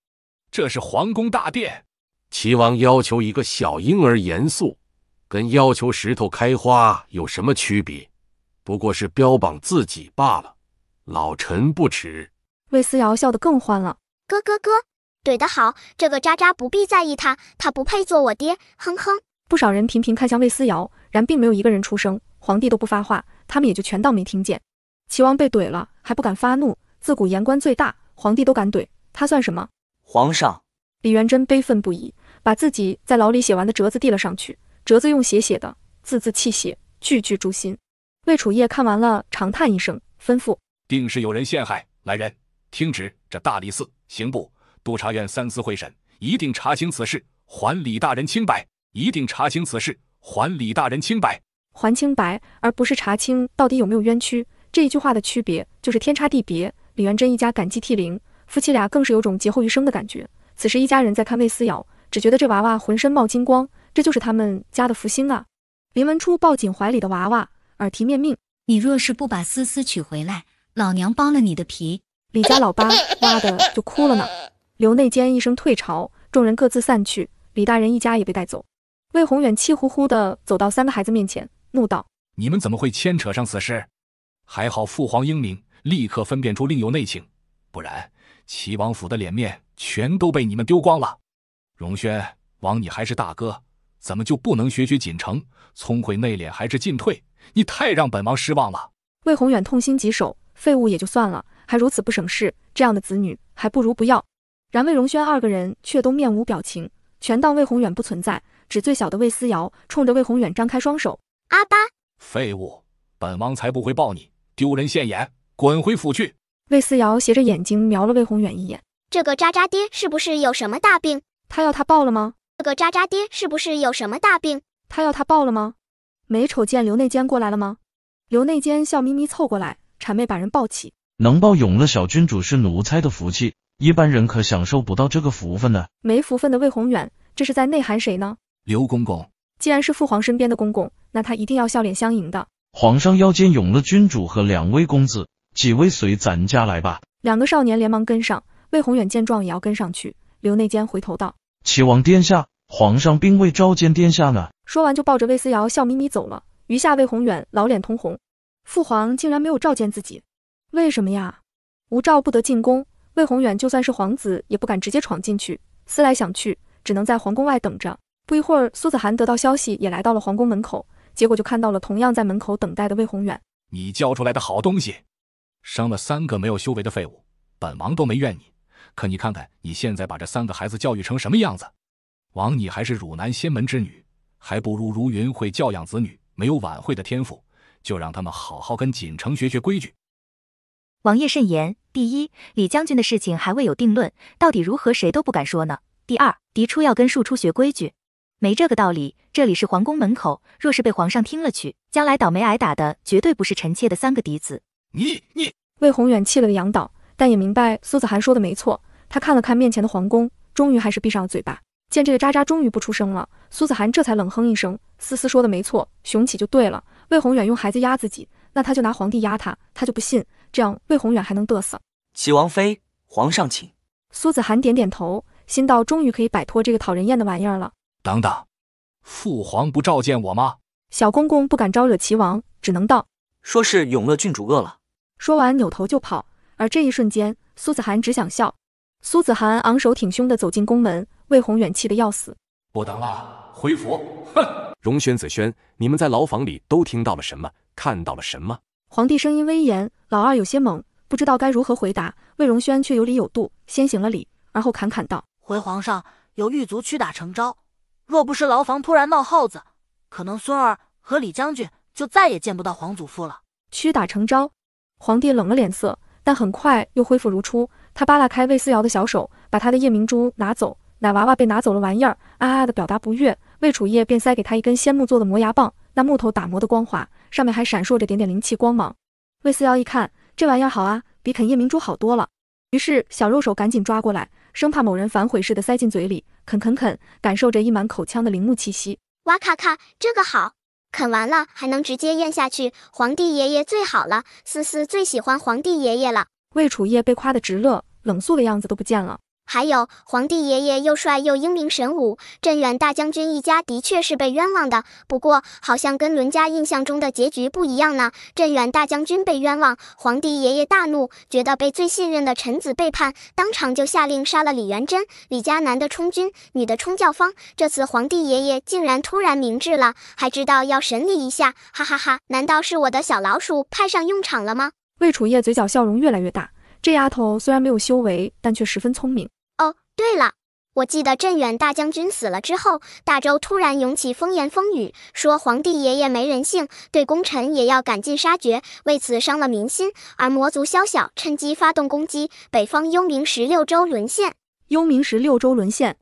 这是皇宫大殿。齐王要求一个小婴儿严肃，跟要求石头开花有什么区别？不过是标榜自己罢了，老臣不耻。魏思瑶笑得更欢了。哥，怼得好，这个渣渣不必在意他，他不配做我爹，哼哼。不少人频频看向魏思瑶，然并没有一个人出声，皇帝都不发话，他们也就全当没听见。齐王被怼了还不敢发怒，自古言官最大，皇帝都敢怼，他算什么？皇上，李元贞悲愤不已，把自己在牢里写完的折子递了上去，折子用血写的，字字泣血，句句诛心。魏楚业看完了，长叹一声，吩咐：定是有人陷害，来人，听旨，这大理寺、刑部、督察院3司会审，一定查清此事，还李大人清白。一定查清此事，还李大人清白。还清白，而不是查清到底有没有冤屈。这一句话的区别就是天差地别。李元贞一家感激涕零，夫妻俩更是有种劫后余生的感觉。此时一家人在看魏思瑶，只觉得这娃娃浑身冒金光，这就是他们家的福星啊。林文初抱紧怀里的娃娃，耳提面命：你若是不把思思娶回来，老娘剥了你的皮。李家老八哇的就哭了呢。刘内监一声退朝，众人各自散去，李大人一家也被带走。魏宏远气呼呼地走到3个孩子面前，怒道：你们怎么会牵扯上此事？还好父皇英明，立刻分辨出另有内情，不然齐王府的脸面全都被你们丢光了。荣轩，王你还是大哥，怎么就不能学学锦城，聪慧内敛还是进退？你太让本王失望了。魏宏远痛心疾首，废物也就算了，还如此不省事，这样的子女还不如不要。然魏荣轩二个人却都面无表情，全当魏宏远不存在。只最小的魏思瑶冲着魏宏远张开双手：“阿爸！”废物，本王才不会抱你，丢人现眼，滚回府去！魏思瑶斜着眼睛瞄了魏宏远一眼：“这个渣渣爹是不是有什么大病？他要他抱了吗？这个渣渣爹是不是有什么大病？他要他抱了吗？”没瞅见刘内监过来了吗？刘内监笑眯眯凑过来，谄媚把人抱起：“能抱永乐小君主是奴才的福气，一般人可享受不到这个福分的。”没福分的魏宏远，这是在内涵谁呢？刘公公，既然是父皇身边的公公，那他一定要笑脸相迎的。皇上要见永乐君主和2位公子，几位随咱家来吧。2个少年连忙跟上，魏宏远见状也要跟上去。刘内监回头道：“启王殿下，皇上并未召见殿下呢。”说完就抱着魏思瑶笑眯眯走了。余下魏宏远老脸通红，父皇竟然没有召见自己，为什么呀？无召不得进宫，魏宏远就算是皇子也不敢直接闯进去，思来想去，只能在皇宫外等着。不一会儿，苏子涵得到消息也来到了皇宫门口，结果就看到了同样在门口等待的魏宏远。你教出来的好东西，生了3个没有修为的废物，本王都没怨你，可你看看你现在把这3个孩子教育成什么样子。王你还是汝南仙门之女，还不如如云会教养子女，没有晚会的天赋，就让他们好好跟锦城学学规矩。王爷慎言，第一，李将军的事情还未有定论，到底如何谁都不敢说呢。第二，嫡出要跟庶出学规矩，没这个道理，这里是皇宫门口，若是被皇上听了去，将来倒霉挨打的绝对不是臣妾的3个嫡子。你魏宏远气了个仰倒，但也明白苏子涵说的没错，他看了看面前的皇宫，终于还是闭上了嘴巴。见这个渣渣终于不出声了，苏子涵这才冷哼一声：“思思说的没错，雄起就对了。魏宏远用孩子压自己，那他就拿皇帝压他，他就不信，这样魏宏远还能嘚瑟？”启王妃，皇上请。苏子涵点点头，心道终于可以摆脱这个讨人厌的玩意儿了。等等，父皇不召见我吗？小公公不敢招惹齐王，只能道：“说是永乐郡主饿了。”说完扭头就跑，而这一瞬间，苏子涵只想笑。苏子涵昂首挺胸地走进宫门，魏宏远气得要死。不等了，回府！哼！荣轩、子轩，你们在牢房里都听到了什么？看到了什么？皇帝声音威严，老二有些懵，不知道该如何回答。魏荣轩却有理有度，先行了礼，而后侃侃道：“回皇上，有狱卒屈打成招，若不是牢房突然闹耗子，可能孙儿和李将军就再也见不到皇祖父了。”屈打成招，皇帝冷了脸色，但很快又恢复如初。他扒拉开魏思瑶的小手，把他的夜明珠拿走。奶娃娃被拿走了玩意儿，的表达不悦。魏楚夜便塞给他一根仙木做的磨牙棒，那木头打磨的光滑，上面还闪烁着点点灵气光芒。魏思瑶一看，这玩意儿好啊，比啃夜明珠好多了。于是小肉手赶紧抓过来，生怕某人反悔似的塞进嘴里，啃，感受着溢满口腔的灵木气息。哇咔咔，这个好，啃完了还能直接咽下去，皇帝爷爷最好了，思思最喜欢皇帝爷爷了。魏楚夜被夸得直乐，冷肃的样子都不见了。还有，皇帝爷爷又帅又英明神武，镇远大将军一家的确是被冤枉的，不过好像跟伦家印象中的结局不一样呢。镇远大将军被冤枉，皇帝爷爷大怒，觉得被最信任的臣子背叛，当场就下令杀了李元贞。李家男的充军，女的充教坊，这次皇帝爷爷竟然突然明智了，还知道要审理一下，哈哈哈！难道是我的小老鼠派上用场了吗？魏楚夜嘴角笑容越来越大，这丫头虽然没有修为，但却十分聪明。哦，对了，我记得镇远大将军死了之后，大周突然涌起风言风语，说皇帝爷爷没人性，对功臣也要赶尽杀绝，为此伤了民心。而魔族宵小趁机发动攻击，北方幽冥16州沦陷。幽冥16州沦陷，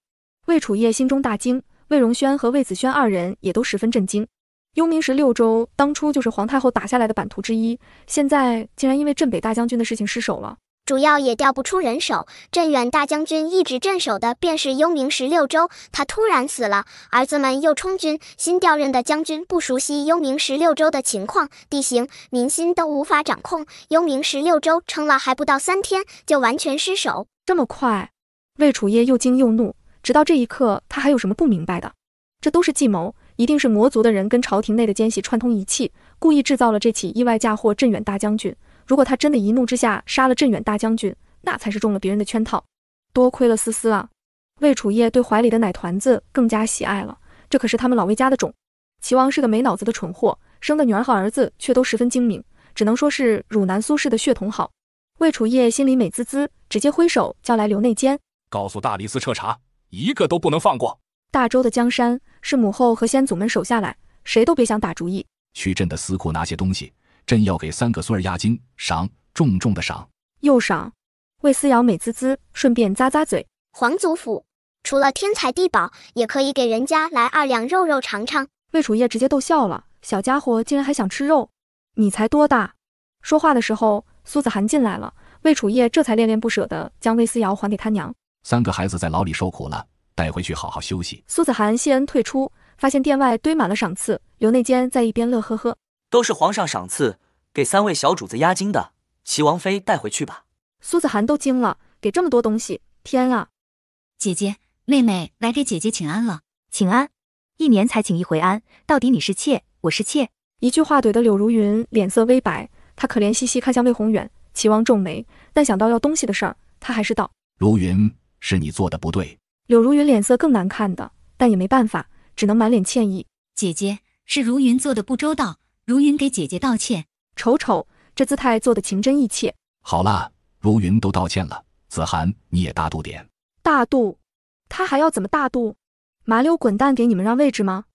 魏楚夜心中大惊，魏荣轩和魏子轩二人也都十分震惊。幽冥16州当初就是皇太后打下来的版图之一，现在竟然因为镇北大将军的事情失守了。主要也调不出人手，镇远大将军一直镇守的便是幽冥16州，他突然死了，儿子们又充军，新调任的将军不熟悉幽冥16州的情况、地形、民心都无法掌控，幽冥16州撑了还不到3天就完全失守。这么快？魏楚夜又惊又怒，直到这一刻他还有什么不明白的？这都是计谋，一定是魔族的人跟朝廷内的奸细串通一气，故意制造了这起意外嫁祸镇远大将军。如果他真的一怒之下杀了镇远大将军，那才是中了别人的圈套。多亏了思思啊！魏楚夜对怀里的奶团子更加喜爱了，这可是他们老魏家的种。齐王是个没脑子的蠢货，生的女儿和儿子却都十分精明，只能说是汝南苏氏的血统好。魏楚夜心里美滋滋，直接挥手叫来刘内监，告诉大理寺彻查，一个都不能放过。大周的江山是母后和先祖们守下来，谁都别想打主意。去朕的司库拿些东西，朕要给3个孙儿押金，赏，重重的赏。又赏。魏思瑶美滋滋，顺便咂咂嘴。皇祖府除了天才地宝，也可以给人家来2两肉肉尝尝。魏楚夜直接逗笑了，小家伙竟然还想吃肉，你才多大？说话的时候，苏子涵进来了，魏楚夜这才恋恋不舍地将魏思瑶还给他娘。3个孩子在牢里受苦了，带回去好好休息。苏子涵谢恩退出，发现殿外堆满了赏赐，刘内监在一边乐呵呵。都是皇上赏赐，给3位小主子押金的，齐王妃带回去吧。苏子涵都惊了，给这么多东西，天啊！姐姐，妹妹来给姐姐请安了。请安？1年才请一回安，到底你是妾，我是妾？一句话怼得柳如云脸色微白，她可怜兮兮看向魏宏远。齐王皱眉，但想到要东西的事儿，他还是道：如云，是你做的不对。柳如云脸色更难看的，但也没办法，只能满脸歉意。姐姐，是如云做的不周到，如云给姐姐道歉。瞅瞅，这姿态做得情真意切。好啦，如云都道歉了，子涵你也大度点。大度？他还要怎么大度？麻溜滚蛋给你们让位置吗？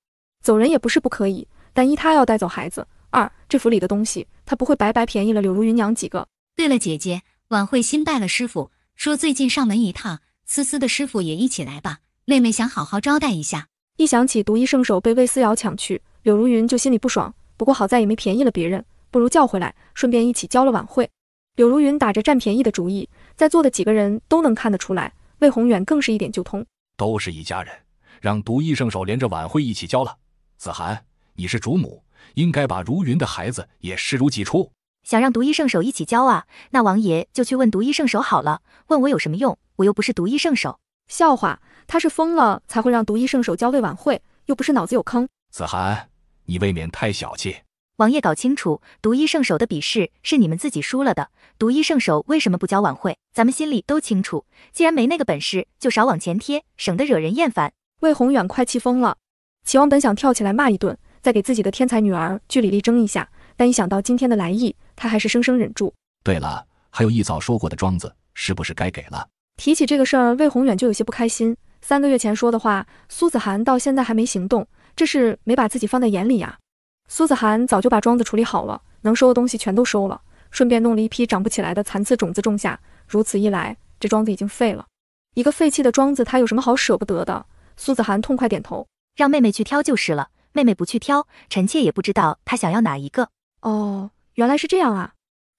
走人也不是不可以，但一他要带走孩子，二这府里的东西他不会白白便宜了柳如云娘几个。对了，姐姐，晚会新拜了师傅，说最近上门一趟，思思的师傅也一起来吧，妹妹想好好招待一下。一想起独一圣手被魏思瑶抢去，柳如云就心里不爽，不过好在也没便宜了别人，不如叫回来，顺便一起交了晚会。柳如云打着占便宜的主意，在座的几个人都能看得出来，魏宏远更是一点就通。都是一家人，让独一圣手连着晚会一起交了。子涵，你是主母，应该把如云的孩子也视如己出。想让独一圣手一起交啊？那王爷就去问独一圣手好了，问我有什么用？我又不是独一圣手。笑话，他是疯了才会让独一圣手交魏晚会，又不是脑子有坑。子涵，你未免太小气。王爷搞清楚，独一圣手的比试是你们自己输了的，独一圣手为什么不交晚会，咱们心里都清楚。既然没那个本事，就少往前贴，省得惹人厌烦。魏宏远快气疯了，齐王本想跳起来骂一顿，再给自己的天才女儿据理力争一下，但一想到今天的来意，他还是生生忍住。对了，还有一早说过的庄子，是不是该给了？提起这个事儿，魏宏远就有些不开心。3个月前说的话，苏子涵到现在还没行动，这是没把自己放在眼里呀。苏子涵早就把庄子处理好了，能收的东西全都收了，顺便弄了一批长不起来的残次种子种下。如此一来，这庄子已经废了。一个废弃的庄子，他有什么好舍不得的？苏子涵痛快点头，让妹妹去挑就是了。妹妹不去挑，臣妾也不知道她想要哪一个。哦，原来是这样啊。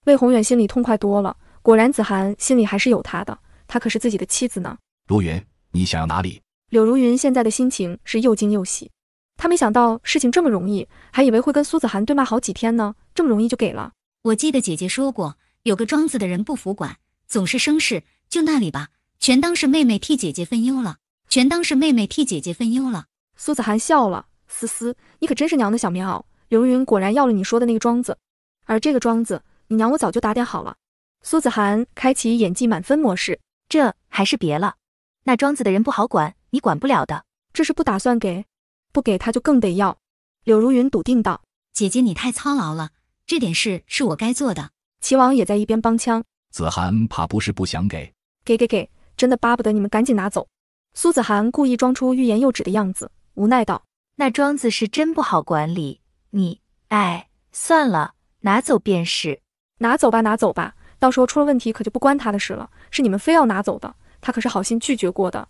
魏宏远心里痛快多了，果然子涵心里还是有他的，他可是自己的妻子呢。如云，你想要哪里？柳如云现在的心情是又惊又喜，他没想到事情这么容易，还以为会跟苏子涵对骂好几天呢，这么容易就给了。我记得姐姐说过，有个庄子的人不服管，总是生事，就那里吧，全当是妹妹替姐姐分忧了，全当是妹妹替姐姐分忧了。苏子涵笑了，思思，你可真是娘的小棉袄。柳如云果然要了你说的那个庄子，而这个庄子，你娘我早就打点好了。苏子涵开启演技满分模式，这还是别了，那庄子的人不好管，你管不了的。这是不打算给，不给他就更得要。柳如云笃定道：姐姐你太操劳了，这点事是我该做的。齐王也在一边帮腔，子涵怕不是不想给，给，真的巴不得你们赶紧拿走。苏子涵故意装出欲言又止的样子，无奈道：那庄子是真不好管理，你，算了，拿走便是。拿走吧，拿走吧，到时候出了问题可就不关他的事了，是你们非要拿走的，他可是好心拒绝过的。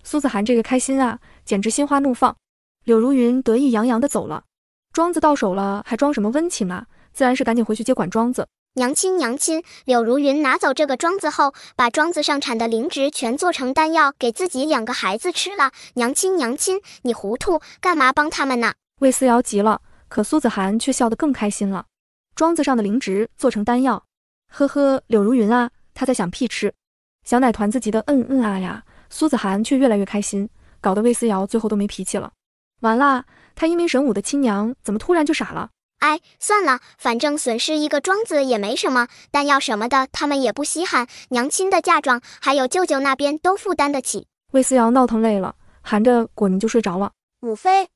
苏子涵这个开心啊，简直心花怒放。柳如云得意洋洋地走了，庄子到手了，还装什么温情啊？自然是赶紧回去接管庄子。娘亲，娘亲，柳如云拿走这个庄子后，把庄子上产的灵芝全做成丹药，给自己2个孩子吃了。娘亲，娘亲，你糊涂，干嘛帮他们呢？魏思瑶急了，可苏子涵却笑得更开心了。庄子上的灵芝做成丹药，呵呵，柳如云啊，他在想屁吃。小奶团子急得啊呀，苏子涵却越来越开心，搞得魏思瑶最后都没脾气了。完啦，他英明神武的亲娘怎么突然就傻了？哎，算了，反正损失一个庄子也没什么，弹药什么的他们也不稀罕，娘亲的嫁妆还有舅舅那边都负担得起。魏思瑶闹腾累了，含着果泥就睡着了。母妃，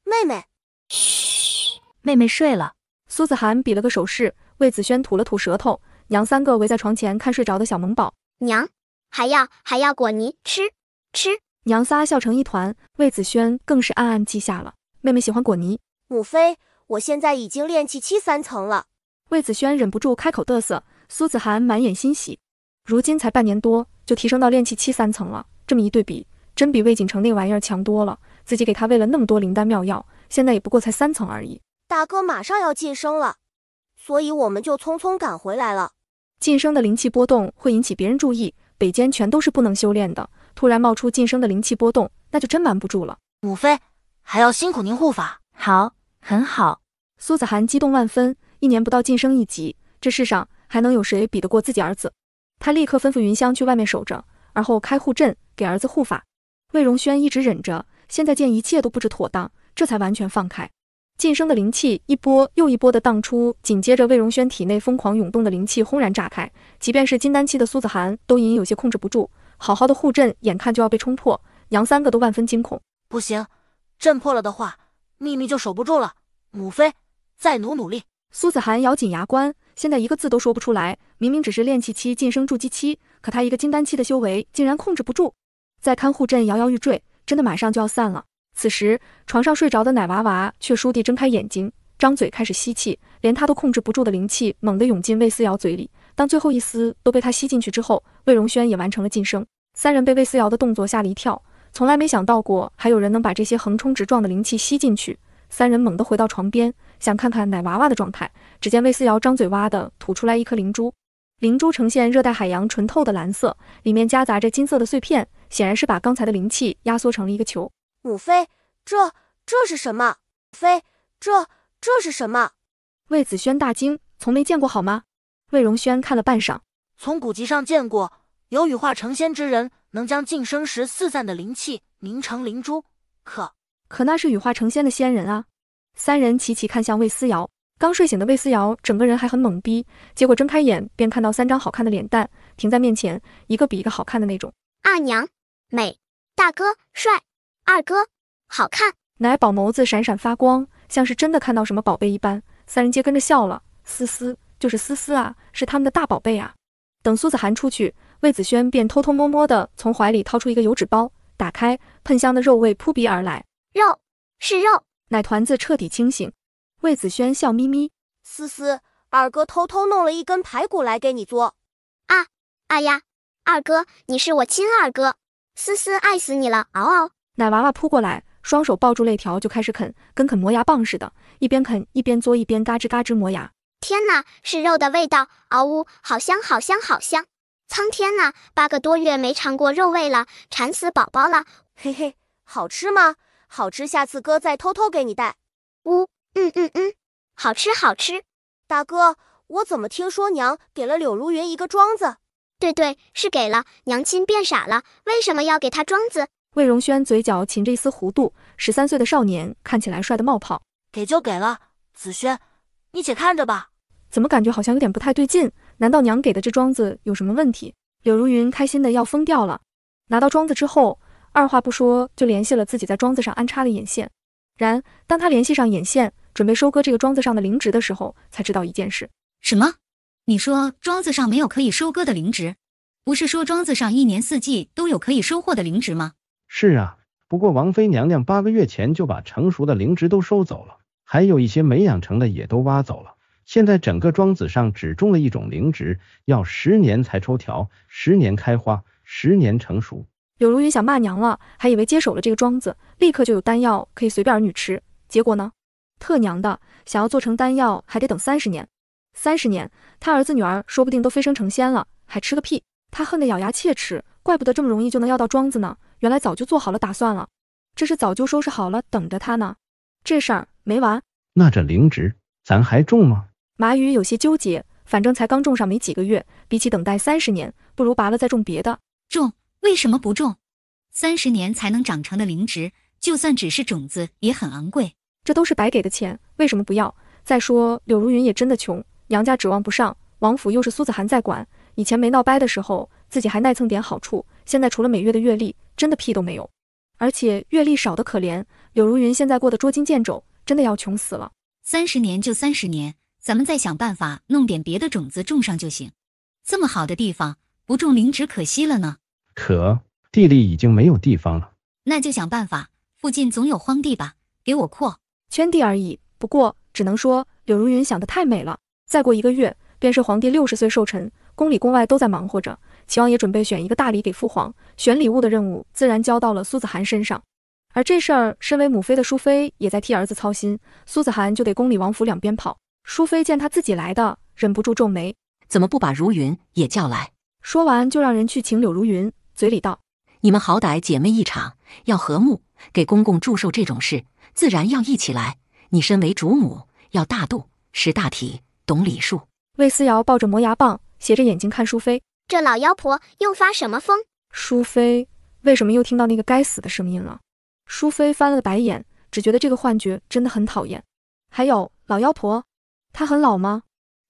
妹妹，嘘，妹妹睡了。苏子涵比了个手势，魏子轩吐了吐舌头，娘三个围在床前看睡着的小萌宝。娘，还要果泥，吃。娘仨笑成一团，魏子轩更是暗暗记下了，妹妹喜欢果泥。母妃，我现在已经炼气期3层了。魏子轩忍不住开口嘚瑟，苏子涵满眼欣喜，如今才半年多就提升到炼气期3层了，这么一对比，真比魏锦城那玩意儿强多了。自己给他喂了那么多灵丹妙药，现在也不过才3层而已。大哥马上要晋升了，所以我们就匆匆赶回来了。晋升的灵气波动会引起别人注意，北间全都是不能修炼的，突然冒出晋升的灵气波动，那就真瞒不住了。母妃，还要辛苦您护法。好，很好。苏子涵激动万分，1年不到晋升1级，这世上还能有谁比得过自己儿子？他立刻吩咐云香去外面守着，而后开护阵给儿子护法。魏荣轩一直忍着，现在见一切都布置妥当，这才完全放开。晋升的灵气一波又一波的荡出，紧接着魏荣轩体内疯狂涌动的灵气轰然炸开，即便是金丹期的苏子涵都隐隐有些控制不住，好好的护阵眼看就要被冲破，娘三个都万分惊恐。不行，阵破了的话，秘密就守不住了。母妃，再努力。苏子涵咬紧牙关，现在一个字都说不出来，明明只是炼气期晋升筑基期，可他一个金丹期的修为竟然控制不住，在看护阵摇摇欲坠，真的马上就要散了。此时床上睡着的奶娃娃却倏地睁开眼睛，张嘴开始吸气，连他都控制不住的灵气猛地涌进魏思瑶嘴里，当最后一丝都被他吸进去之后，魏荣轩也完成了晋升。三人被魏思瑶的动作吓了一跳，从来没想到过还有人能把这些横冲直撞的灵气吸进去。三人猛地回到床边，想看看奶娃娃的状态，只见魏思瑶张嘴挖的吐出来一颗灵珠，灵珠呈现热带海洋纯透的蓝色，里面夹杂着金色的碎片，显然是把刚才的灵气压缩成了一个球。母妃，这是什么？妃，这是什么？魏子轩大惊，从没见过好吗？魏荣轩看了半晌，从古籍上见过，有羽化成仙之人能将晋升时四散的灵气凝成灵珠，可那是羽化成仙的仙人啊！三人齐齐看向魏思瑶，刚睡醒的魏思瑶整个人还很懵逼，结果睁开眼便看到3张好看的脸蛋停在面前，一个比一个好看的那种。二娘美，大哥帅，二哥好看。奶宝眸子闪闪发光，像是真的看到什么宝贝一般。三人皆跟着笑了。思思就是思思啊，是他们的大宝贝啊。等苏子涵出去，魏子轩便偷偷摸摸的从怀里掏出一个油纸包，打开，喷香的肉味扑鼻而来。肉，是肉。奶团子彻底清醒。魏子轩笑眯眯，思思，二哥偷偷弄了一根排骨来给你做。哎呀，二哥，你是我亲二哥，思思爱死你了，嗷嗷。奶娃娃扑过来，双手抱住肋条就开始啃，跟啃磨牙棒似的，一边啃一边嘬，一边嘎吱嘎吱磨牙。天哪，是肉的味道，嗷呜，好香好香好香！苍天呐，8个多月没尝过肉味了，馋死宝宝了。嘿嘿，好吃吗？好吃，下次哥再偷偷给你带。好吃好吃。大哥，我怎么听说娘给了柳如云一个庄子？对，是给了，娘亲变傻了，为什么要给他庄子？魏荣轩嘴角噙着一丝弧度，13岁的少年看起来帅得冒泡。给就给了，子轩，你且看着吧。怎么感觉好像有点不太对劲？难道娘给的这庄子有什么问题？柳如云开心的要疯掉了。拿到庄子之后，二话不说就联系了自己在庄子上安插的眼线。然当他联系上眼线，准备收割这个庄子上的灵植的时候，才知道一件事。什么？你说庄子上没有可以收割的灵植？不是说庄子上1年4季都有可以收获的灵植吗？是啊，不过王妃娘娘8个月前就把成熟的灵植都收走了，还有一些没养成的也都挖走了。现在整个庄子上只种了一种灵植，要10年才抽条，10年开花，10年成熟。柳如云想骂娘了，还以为接手了这个庄子，立刻就有丹药可以随便儿女吃。结果呢，特娘的，想要做成丹药还得等30年。30年，他儿子女儿说不定都飞升成仙了，还吃个屁！他恨得咬牙切齿，怪不得这么容易就能要到庄子呢，原来早就做好了打算了，这是早就收拾好了等着他呢。这事儿没完。那这灵植咱还种吗？马宇有些纠结，反正才刚种上没几个月，比起等待30年，不如拔了再种别的。种？为什么不种？30年才能长成的灵植，就算只是种子也很昂贵。这都是白给的钱，为什么不要？再说柳如云也真的穷，娘家指望不上，王府又是苏子涵在管，以前没闹掰的时候自己还耐蹭点好处，现在除了每月的月例，真的屁都没有。而且月例少得可怜，柳如云现在过得捉襟见肘，真的要穷死了。30年就30年，咱们再想办法弄点别的种子种上就行。这么好的地方，不种灵芝可惜了呢。可地里已经没有地方了，那就想办法，附近总有荒地吧，给我扩圈地而已。不过只能说柳如云想得太美了。再过1个月，便是皇帝60岁寿辰，宫里宫外都在忙活着。齐王也准备选一个大礼给父皇，选礼物的任务自然交到了苏子涵身上。而这事儿，身为母妃的淑妃也在替儿子操心，苏子涵就得宫里王府两边跑。淑妃见他自己来的，忍不住皱眉，怎么不把如云也叫来？说完就让人去请柳如云，嘴里道：你们好歹姐妹一场，要和睦，给公公祝寿这种事，自然要一起来。你身为主母，要大度，识大体，懂礼数。魏思瑶抱着磨牙棒，斜着眼睛看淑妃，这老妖婆又发什么疯？淑妃为什么又听到那个该死的声音了？淑妃翻了个白眼，只觉得这个幻觉真的很讨厌。还有老妖婆，她很老吗？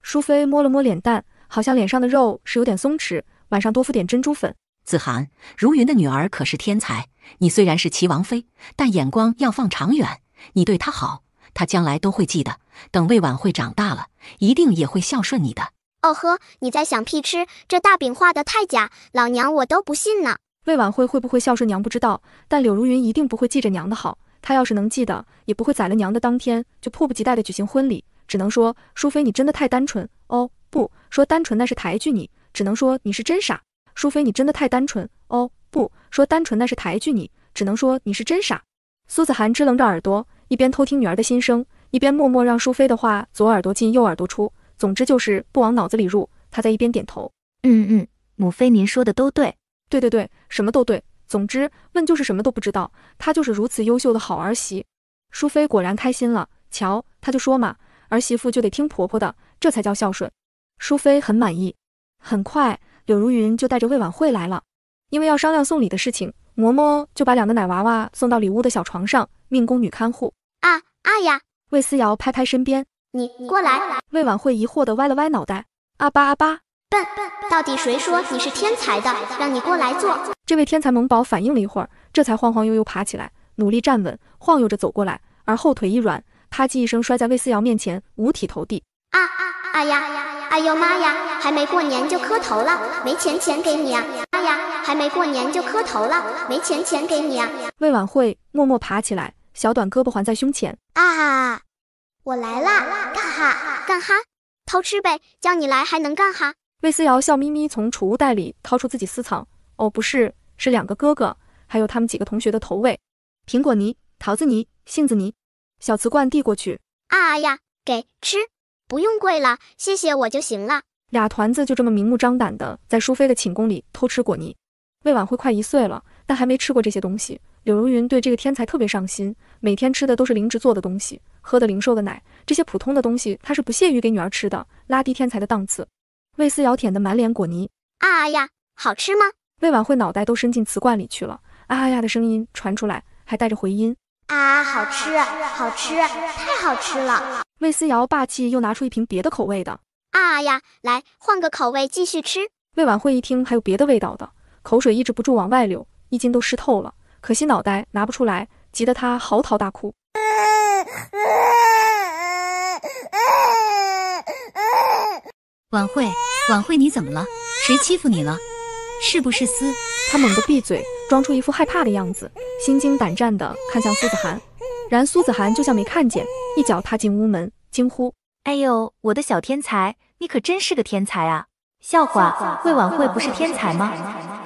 淑妃摸了摸脸蛋，好像脸上的肉是有点松弛，晚上多敷点珍珠粉。子涵，如云的女儿可是天才，你虽然是齐王妃，但眼光要放长远，你对她好，她将来都会记得，等魏婉慧长大了，一定也会孝顺你的。哦呵，你在想屁吃，这大饼画得太假，老娘我都不信呢。魏婉慧会不会孝顺娘不知道，但柳如云一定不会记着娘的好，她要是能记得，也不会宰了娘的当天就迫不及待地举行婚礼。只能说淑妃你真的太单纯，哦不说单纯那是抬举你，只能说你是真傻。淑妃你真的太单纯，哦不说单纯那是抬举你，只能说你是真傻。苏子涵支棱着耳朵，一边偷听女儿的心声，一边默默让淑妃的话左耳朵进右耳朵出，总之就是不往脑子里入。他在一边点头，母妃您说的都对。对，什么都对。总之问就是什么都不知道，她就是如此优秀的好儿媳。淑妃果然开心了，瞧，她就说嘛，儿媳妇就得听婆婆的，这才叫孝顺。淑妃很满意。很快柳如云就带着魏婉慧来了，因为要商量送礼的事情，嬷嬷就把2个奶娃娃送到里屋的小床上，命宫女看护。啊呀！魏思瑶拍拍身边，你过来。魏婉慧疑惑地歪了歪脑袋，阿巴，笨，到底谁说你是天才的，让你过来坐？这位天才萌宝反应了一会儿，这才晃晃悠悠爬起来，努力站稳，晃悠着走过来，而后腿一软，啪叽一声摔在魏思瑶面前，五体投地。哎呦妈呀，还没过年就磕头了，没钱给你啊！哎呀，还没过年就磕头了，没钱给你啊！魏婉慧默默爬起来，小短胳膊环在胸前。我来啦，干哈？偷吃呗，叫你来还能干哈？魏思瑶笑眯眯从储物袋里掏出自己私藏，哦不是，是2个哥哥，还有他们几个同学的头喂，苹果泥、桃子泥、杏子泥，小瓷罐递过去。呀，给吃。不用跪了，谢谢我就行了。俩团子就这么明目张胆的在淑妃的寝宫里偷吃果泥。魏婉慧快1岁了，但还没吃过这些东西。柳如云对这个天才特别上心，每天吃的都是灵芝做的东西，喝的零售的奶，这些普通的东西他是不屑于给女儿吃的，拉低天才的档次。魏思瑶舔得满脸果泥。呀，好吃吗？魏婉慧脑袋都伸进瓷罐里去了，呀的声音传出来，还带着回音。好吃，太好吃了。魏思瑶霸气又拿出一瓶别的口味的。呀，来换个口味继续吃。魏婉慧一听还有别的味道的，口水抑制不住往外流，衣襟都湿透了，可惜脑袋拿不出来，急得她嚎啕大哭。婉慧你怎么了？谁欺负你了？是不是思？她猛地闭嘴，装出一副害怕的样子，心惊胆战地看向苏子涵。然苏子涵就像没看见，一脚踏进屋门，惊呼：哎呦，我的小天才，你可真是个天才啊！笑话，魏婉慧不是天才吗？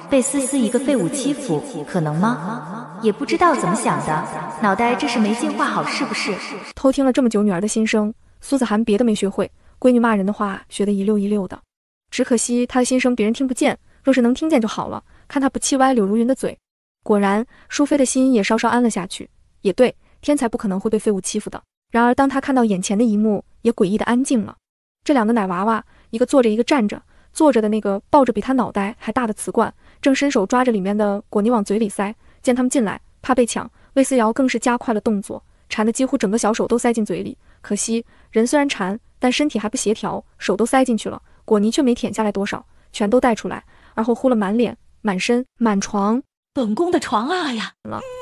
被思思一个废物欺负，可能吗？也不知道怎么想的，脑袋这是没进化好是不是？偷听了这么久女儿的心声，苏子涵别的没学会，闺女骂人的话学得一溜一溜的。只可惜她的心声别人听不见，若是能听见就好了，看她不气歪柳如云的嘴。果然，淑妃的心也稍稍安了下去。也对，天才不可能会被废物欺负的。然而当她看到眼前的一幕，也诡异的安静了。这2个奶娃娃，一个坐着一个站着，坐着的那个抱着比她脑袋还大的瓷罐，正伸手抓着里面的果泥往嘴里塞。见他们进来，怕被抢，魏思瑶更是加快了动作，馋得几乎整个小手都塞进嘴里。可惜人虽然馋，但身体还不协调，手都塞进去了，果泥却没舔下来多少，全都带出来，而后呼了满脸、满身、满床。本宫的床啊呀！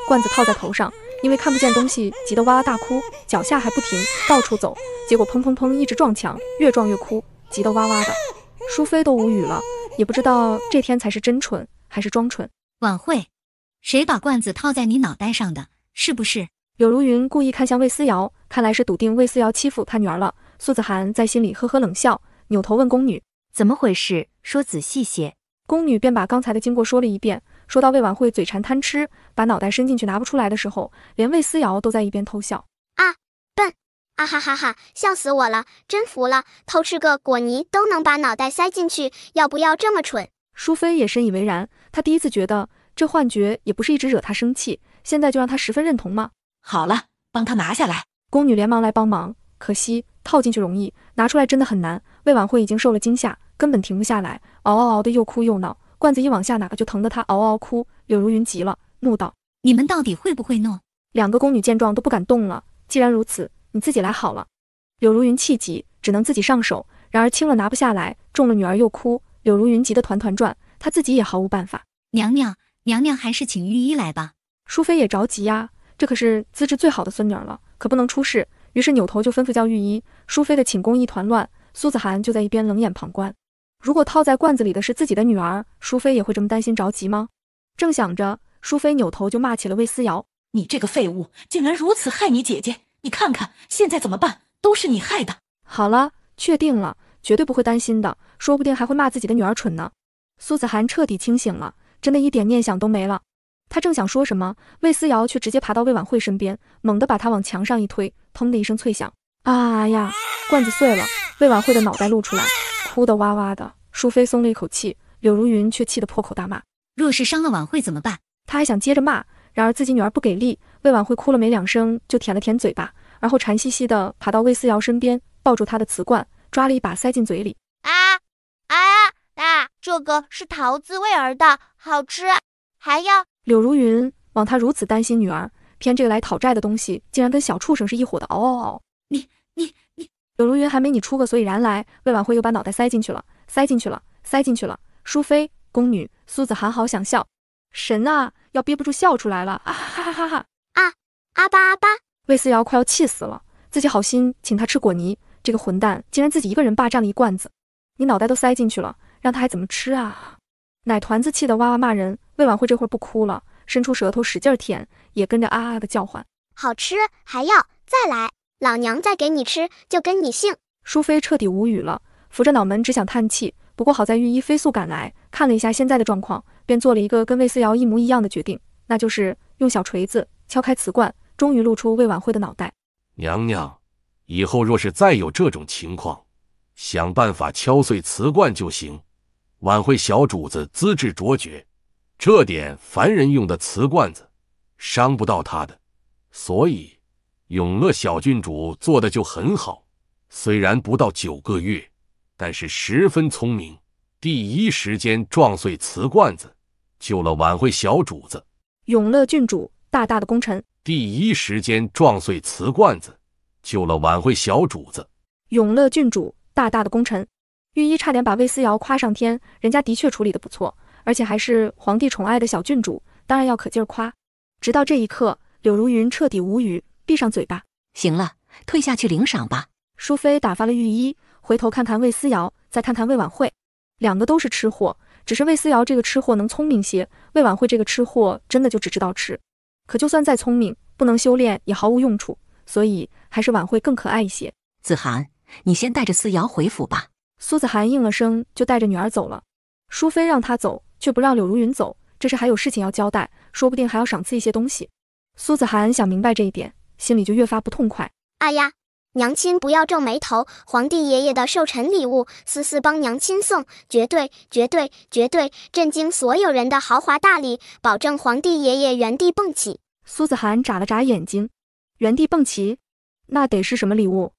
罐子套在头上，因为看不见东西，急得哇哇大哭，脚下还不停，到处走，结果砰砰砰一直撞墙，越撞越哭，急得哇哇的。淑妃都无语了，也不知道这天才是真蠢还是装蠢。晚会，谁把罐子套在你脑袋上的？是不是？柳如云故意看向魏思瑶，看来是笃定魏思瑶欺负她女儿了。苏子涵在心里呵呵冷笑，扭头问宫女怎么回事，说仔细些。宫女便把刚才的经过说了一遍，说到魏晚会嘴馋贪吃，把脑袋伸进去拿不出来的时候，连魏思瑶都在一边偷笑。啊，笨！啊哈哈哈，笑死我了，真服了，偷吃个果泥都能把脑袋塞进去，要不要这么蠢？淑妃也深以为然，她第一次觉得这幻觉也不是一直惹她生气，现在就让她十分认同吗？好了，帮她拿下来。宫女连忙来帮忙，可惜套进去容易，拿出来真的很难。魏晚会已经受了惊吓，根本停不下来，嗷嗷嗷的又哭又闹，罐子一往下哪个就疼得她嗷嗷哭。柳如云急了，怒道：你们到底会不会弄？两个宫女见状都不敢动了，既然如此，你自己来好了。柳如云气急，只能自己上手，然而轻了拿不下来，重了女儿又哭，柳如云急得团团转，她自己也毫无办法。娘娘还是请御医来吧。淑妃也着急呀，这可是资质最好的孙女儿了，可不能出事，于是扭头就吩咐叫御医。淑妃的寝宫一团乱，苏子涵就在一边冷眼旁观。如果套在罐子里的是自己的女儿，淑妃也会这么担心着急吗？正想着，淑妃扭头就骂起了魏思瑶：你这个废物，竟然如此害你姐姐，你看看现在怎么办，都是你害的。好了，确定了，绝对不会担心的，说不定还会骂自己的女儿蠢呢。苏子涵彻底清醒了，真的一点念想都没了。他正想说什么，魏思瑶却直接爬到魏晚会身边，猛地把她往墙上一推，砰的一声脆响，啊呀，罐子碎了，魏晚会的脑袋露出来，哭得哇哇的。淑妃松了一口气，柳如云却气得破口大骂：若是伤了晚会怎么办？她还想接着骂，然而自己女儿不给力，魏晚会哭了没两声，就舔了舔嘴巴，而后馋兮兮地爬到魏思瑶身边，抱住她的瓷罐，抓了一把塞进嘴里。这个是桃子味儿的，好吃，还要……柳如云往她如此担心女儿，偏这个来讨债的东西竟然跟小畜生是一伙的，嗷嗷嗷！你！柳如云还没你出个所以然来，魏晚会又把脑袋塞进去了。淑妃、宫女、苏子涵好想笑，神啊，要憋不住笑出来了，啊哈哈哈哈！阿巴！魏思瑶快要气死了，自己好心请他吃果泥，这个混蛋竟然自己一个人霸占了一罐子，你脑袋都塞进去了，让他还怎么吃啊？奶团子气得哇哇骂人，魏晚会这会儿不哭了，伸出舌头使劲舔，也跟着啊啊的叫唤，好吃，还要再来，老娘再给你吃，就跟你姓。淑妃彻底无语了，扶着脑门只想叹气。不过好在御医飞速赶来，看了一下现在的状况，便做了一个跟魏思瑶一模一样的决定，那就是用小锤子敲开瓷罐，终于露出魏晚会的脑袋。娘娘，以后若是再有这种情况，想办法敲碎瓷罐就行。晚会小主子资质卓绝，这点凡人用的瓷罐子伤不到他的，所以永乐小郡主做的就很好。虽然不到9个月，但是十分聪明，第一时间撞碎瓷罐子，救了晚会小主子。永乐郡主大大的功臣，第一时间撞碎瓷罐子，救了晚会小主子。永乐郡主大大的功臣，御医差点把魏思瑶夸上天，人家的确处理得不错，而且还是皇帝宠爱的小郡主，当然要可劲儿夸。直到这一刻，柳如云彻底无语，闭上嘴巴。行了，退下去领赏吧。淑妃打发了御医，回头看看魏思瑶，再看看魏晚会，两个都是吃货，只是魏思瑶这个吃货能聪明些，魏晚会这个吃货真的就只知道吃。可就算再聪明，不能修炼也毫无用处，所以还是晚会更可爱一些。子涵，你先带着思瑶回府吧。苏子涵应了声，就带着女儿走了。淑妃让她走，却不让柳如云走，这是还有事情要交代，说不定还要赏赐一些东西。苏子涵想明白这一点，心里就越发不痛快。哎呀，娘亲不要皱眉头，皇帝爷爷的寿辰礼物，思思帮娘亲送，绝对震惊所有人的豪华大礼，保证皇帝爷爷原地蹦起。苏子涵眨了眨眼睛，原地蹦起，那得是什么礼物？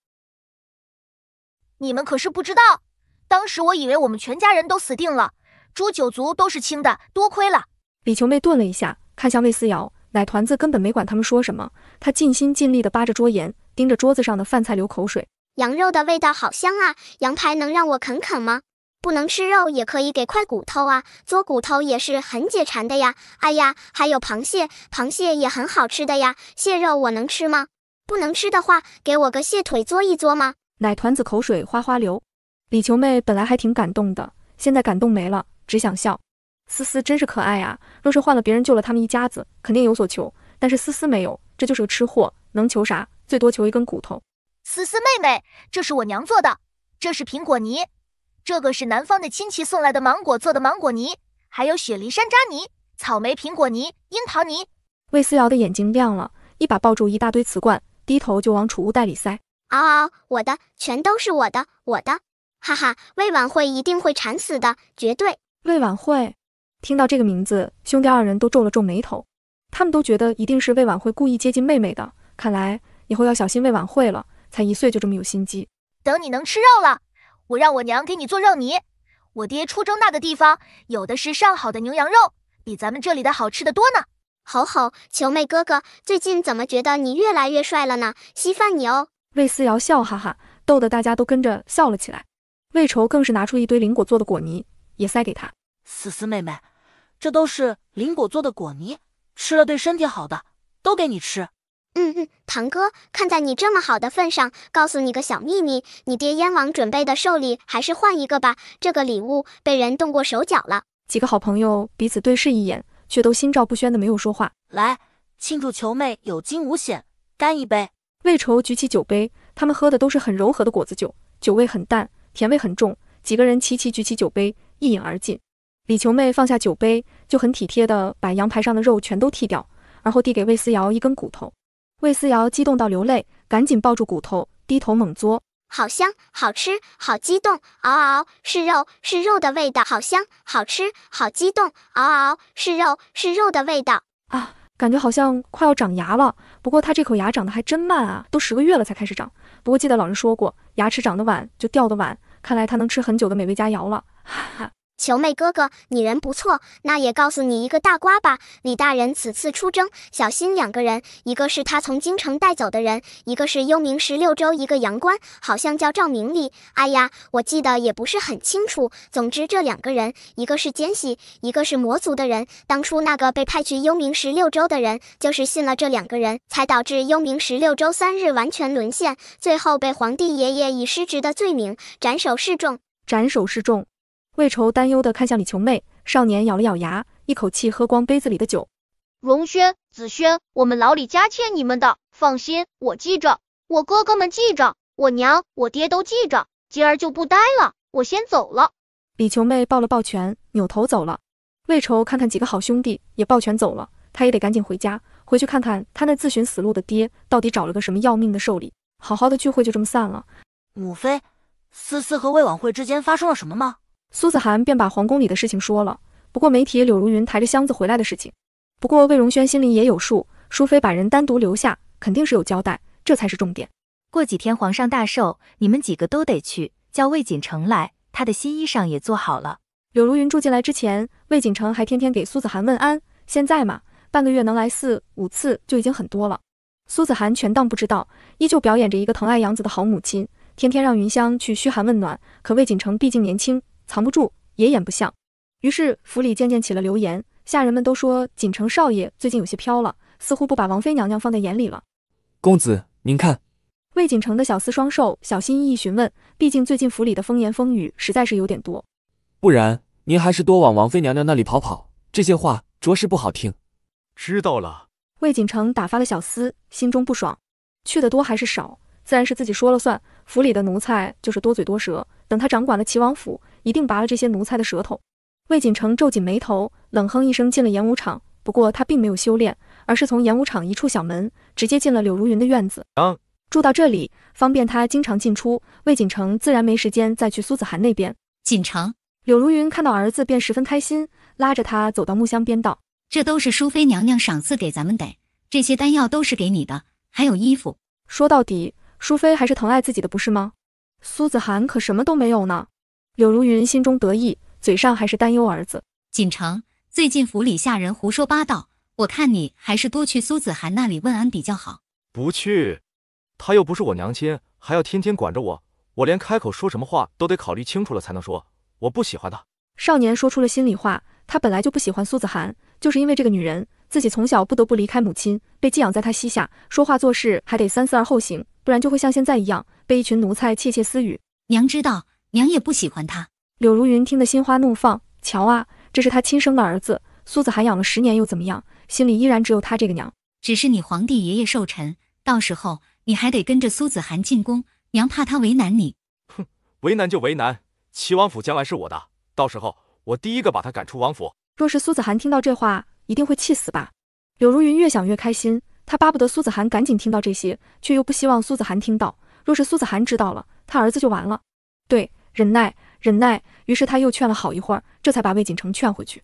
你们可是不知道，当时我以为我们全家人都死定了，诛9族都是轻的，多亏了。李求妹顿了一下，看向魏思瑶，奶团子根本没管他们说什么，他尽心尽力地扒着桌沿，盯着桌子上的饭菜流口水。羊肉的味道好香啊，羊排能让我啃啃吗？不能吃肉也可以给块骨头啊，嘬骨头也是很解馋的呀。哎呀，还有螃蟹，螃蟹也很好吃的呀。蟹肉我能吃吗？不能吃的话，给我个蟹腿嘬一嘬吗？奶团子口水哗哗流。李球妹本来还挺感动的，现在感动没了，只想笑。思思真是可爱啊，若是换了别人救了他们一家子，肯定有所求，但是思思没有，这就是个吃货，能求啥？最多求一根骨头。思思妹妹，这是我娘做的，这是苹果泥，这个是南方的亲戚送来的芒果做的芒果泥，还有雪梨山楂泥、草莓苹果泥、樱桃泥。魏思瑶的眼睛亮了，一把抱住一大堆瓷罐，低头就往储物袋里塞。嗷嗷，我的，全都是我的，我的，哈哈，魏晚会一定会馋死的，绝对。魏晚会，听到这个名字，兄弟二人都皱了皱眉头，他们都觉得一定是魏晚会故意接近妹妹的，看来以后要小心魏晚会了，才1岁就这么有心机。等你能吃肉了，我让我娘给你做肉泥。我爹出征那个地方有的是上好的牛羊肉，比咱们这里的好吃的多呢。吼吼，球妹哥哥，最近怎么觉得你越来越帅了呢？稀饭你哦。魏思瑶笑哈哈，逗得大家都跟着笑了起来。魏愁更是拿出一堆灵果做的果泥，也塞给他。思思妹妹，这都是灵果做的果泥，吃了对身体好的，都给你吃。堂哥，看在你这么好的份上，告诉你个小秘密，你爹燕王准备的寿礼还是换一个吧，这个礼物被人动过手脚了。几个好朋友彼此对视一眼，却都心照不宣的没有说话。来，庆祝球妹有惊无险，干一杯。魏愁举起酒杯，他们喝的都是很柔和的果子酒，酒味很淡，甜味很重，几个人齐齐举起酒杯，一饮而尽。李球妹放下酒杯，就很体贴的把羊排上的肉全都剔掉，然后递给魏思瑶一根骨头。魏思瑶激动到流泪，赶紧抱住骨头，低头猛嘬。好香，好吃，好激动，嗷嗷，是肉，是肉的味道，好香，好吃，好激动，嗷嗷，是肉，是肉的味道啊！感觉好像快要长牙了，不过他这口牙长得还真慢啊，都10个月了才开始长。不过记得老人说过，牙齿长得晚就掉得晚，看来他能吃很久的美味佳肴了，哈哈。球妹哥哥，你人不错，那也告诉你一个大瓜吧。李大人此次出征，小心2个人，一个是他从京城带走的人，一个是幽冥16州一个阳关，好像叫赵明礼。哎呀，我记得也不是很清楚。总之这2个人，一个是奸细，一个是魔族的人。当初那个被派去幽冥16州的人，就是信了这2个人，才导致幽冥16州3日完全沦陷，最后被皇帝爷爷以失职的罪名斩首示众。斩首示众。魏愁担忧地看向李球妹，少年咬了咬牙，一口气喝光杯子里的酒。荣轩、子轩，我们老李家欠你们的，放心，我记着，我哥哥们记着，我娘、我爹都记着，今儿就不待了，我先走了。李球妹抱了抱拳，扭头走了。魏愁看看几个好兄弟也抱拳走了，他也得赶紧回家，回去看看他那自寻死路的爹到底找了个什么要命的寿礼。好好的聚会就这么散了。母妃，思思和魏晚会之间发生了什么吗？苏子涵便把皇宫里的事情说了，不过没提柳如云抬着箱子回来的事情。不过魏荣轩心里也有数，淑妃把人单独留下，肯定是有交代，这才是重点。过几天皇上大寿，你们几个都得去，叫魏锦成来，他的新衣裳也做好了。柳如云住进来之前，魏锦成还天天给苏子涵问安，现在嘛，半个月能来4、5次就已经很多了。苏子涵全当不知道，依旧表演着一个疼爱养子的好母亲，天天让云香去嘘寒问暖。可魏锦成毕竟年轻，藏不住，也演不像。于是府里渐渐起了流言，下人们都说锦成少爷最近有些飘了，似乎不把王妃娘娘放在眼里了。公子，您看。魏锦成的小厮双寿小心翼翼询问，毕竟最近府里的风言风语实在是有点多。不然您还是多往王妃娘娘那里跑跑，这些话着实不好听。知道了。魏锦成打发了小厮，心中不爽，去的多还是少，自然是自己说了算。府里的奴才就是多嘴多舌，等他掌管了齐王府，一定拔了这些奴才的舌头。魏锦成皱紧眉头，冷哼一声进了演武场。不过他并没有修炼，而是从演武场一处小门直接进了柳如云的院子。住到这里，方便他经常进出。魏锦成自然没时间再去苏子涵那边。锦成，柳如云看到儿子便十分开心，拉着他走到木箱边道：“这都是淑妃娘娘赏赐给咱们的，这些丹药都是给你的，还有衣服。”说到底，淑妃还是疼爱自己的，不是吗？苏子涵可什么都没有呢。柳如云心中得意，嘴上还是担忧儿子。锦成，最近府里下人胡说八道，我看你还是多去苏子涵那里问安比较好。不去，她又不是我娘亲，还要天天管着我，我连开口说什么话都得考虑清楚了才能说。我不喜欢她。少年说出了心里话，他本来就不喜欢苏子涵，就是因为这个女人，自己从小不得不离开母亲，被寄养在她膝下，说话做事还得三思而后行，不然就会像现在一样，被一群奴才窃窃私语。娘知道，娘也不喜欢他。柳如云听得心花怒放，瞧啊，这是他亲生的儿子，苏子涵养了10年又怎么样？心里依然只有他这个娘。只是你皇帝爷爷寿辰，到时候你还得跟着苏子涵进宫，娘怕他为难你。哼，为难就为难，齐王府将来是我的，到时候我第一个把他赶出王府。若是苏子涵听到这话，一定会气死吧。柳如云越想越开心，他巴不得苏子涵赶紧听到这些，却又不希望苏子涵听到。若是苏子涵知道了，他儿子就完了。对，忍耐，忍耐。于是他又劝了好一会儿，这才把魏锦成劝回去。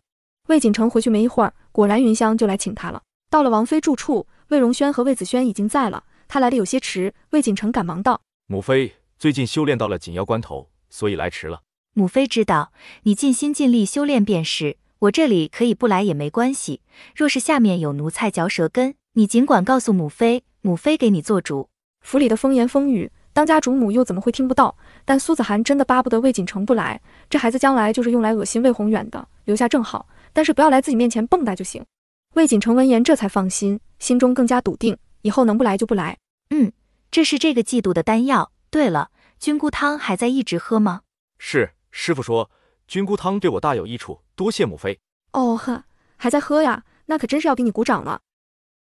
魏锦成回去没一会儿，果然云香就来请他了。到了王妃住处，魏荣轩和魏子轩已经在了。他来的有些迟，魏锦成赶忙道：母妃最近修炼到了紧要关头，所以来迟了。母妃知道，你尽心尽力修炼便是，我这里可以不来也没关系。若是下面有奴才嚼舌根，你尽管告诉母妃，母妃给你做主。府里的风言风语，当家主母又怎么会听不到？但苏子涵真的巴不得魏锦成不来，这孩子将来就是用来恶心魏宏远的，留下正好，但是不要来自己面前蹦跶就行。魏锦成闻言这才放心，心中更加笃定，以后能不来就不来。这是这个季度的丹药。对了，菌菇汤还在一直喝吗？是，师傅说菌菇汤对我大有益处，多谢母妃。哦呵，还在喝呀？那可真是要给你鼓掌了。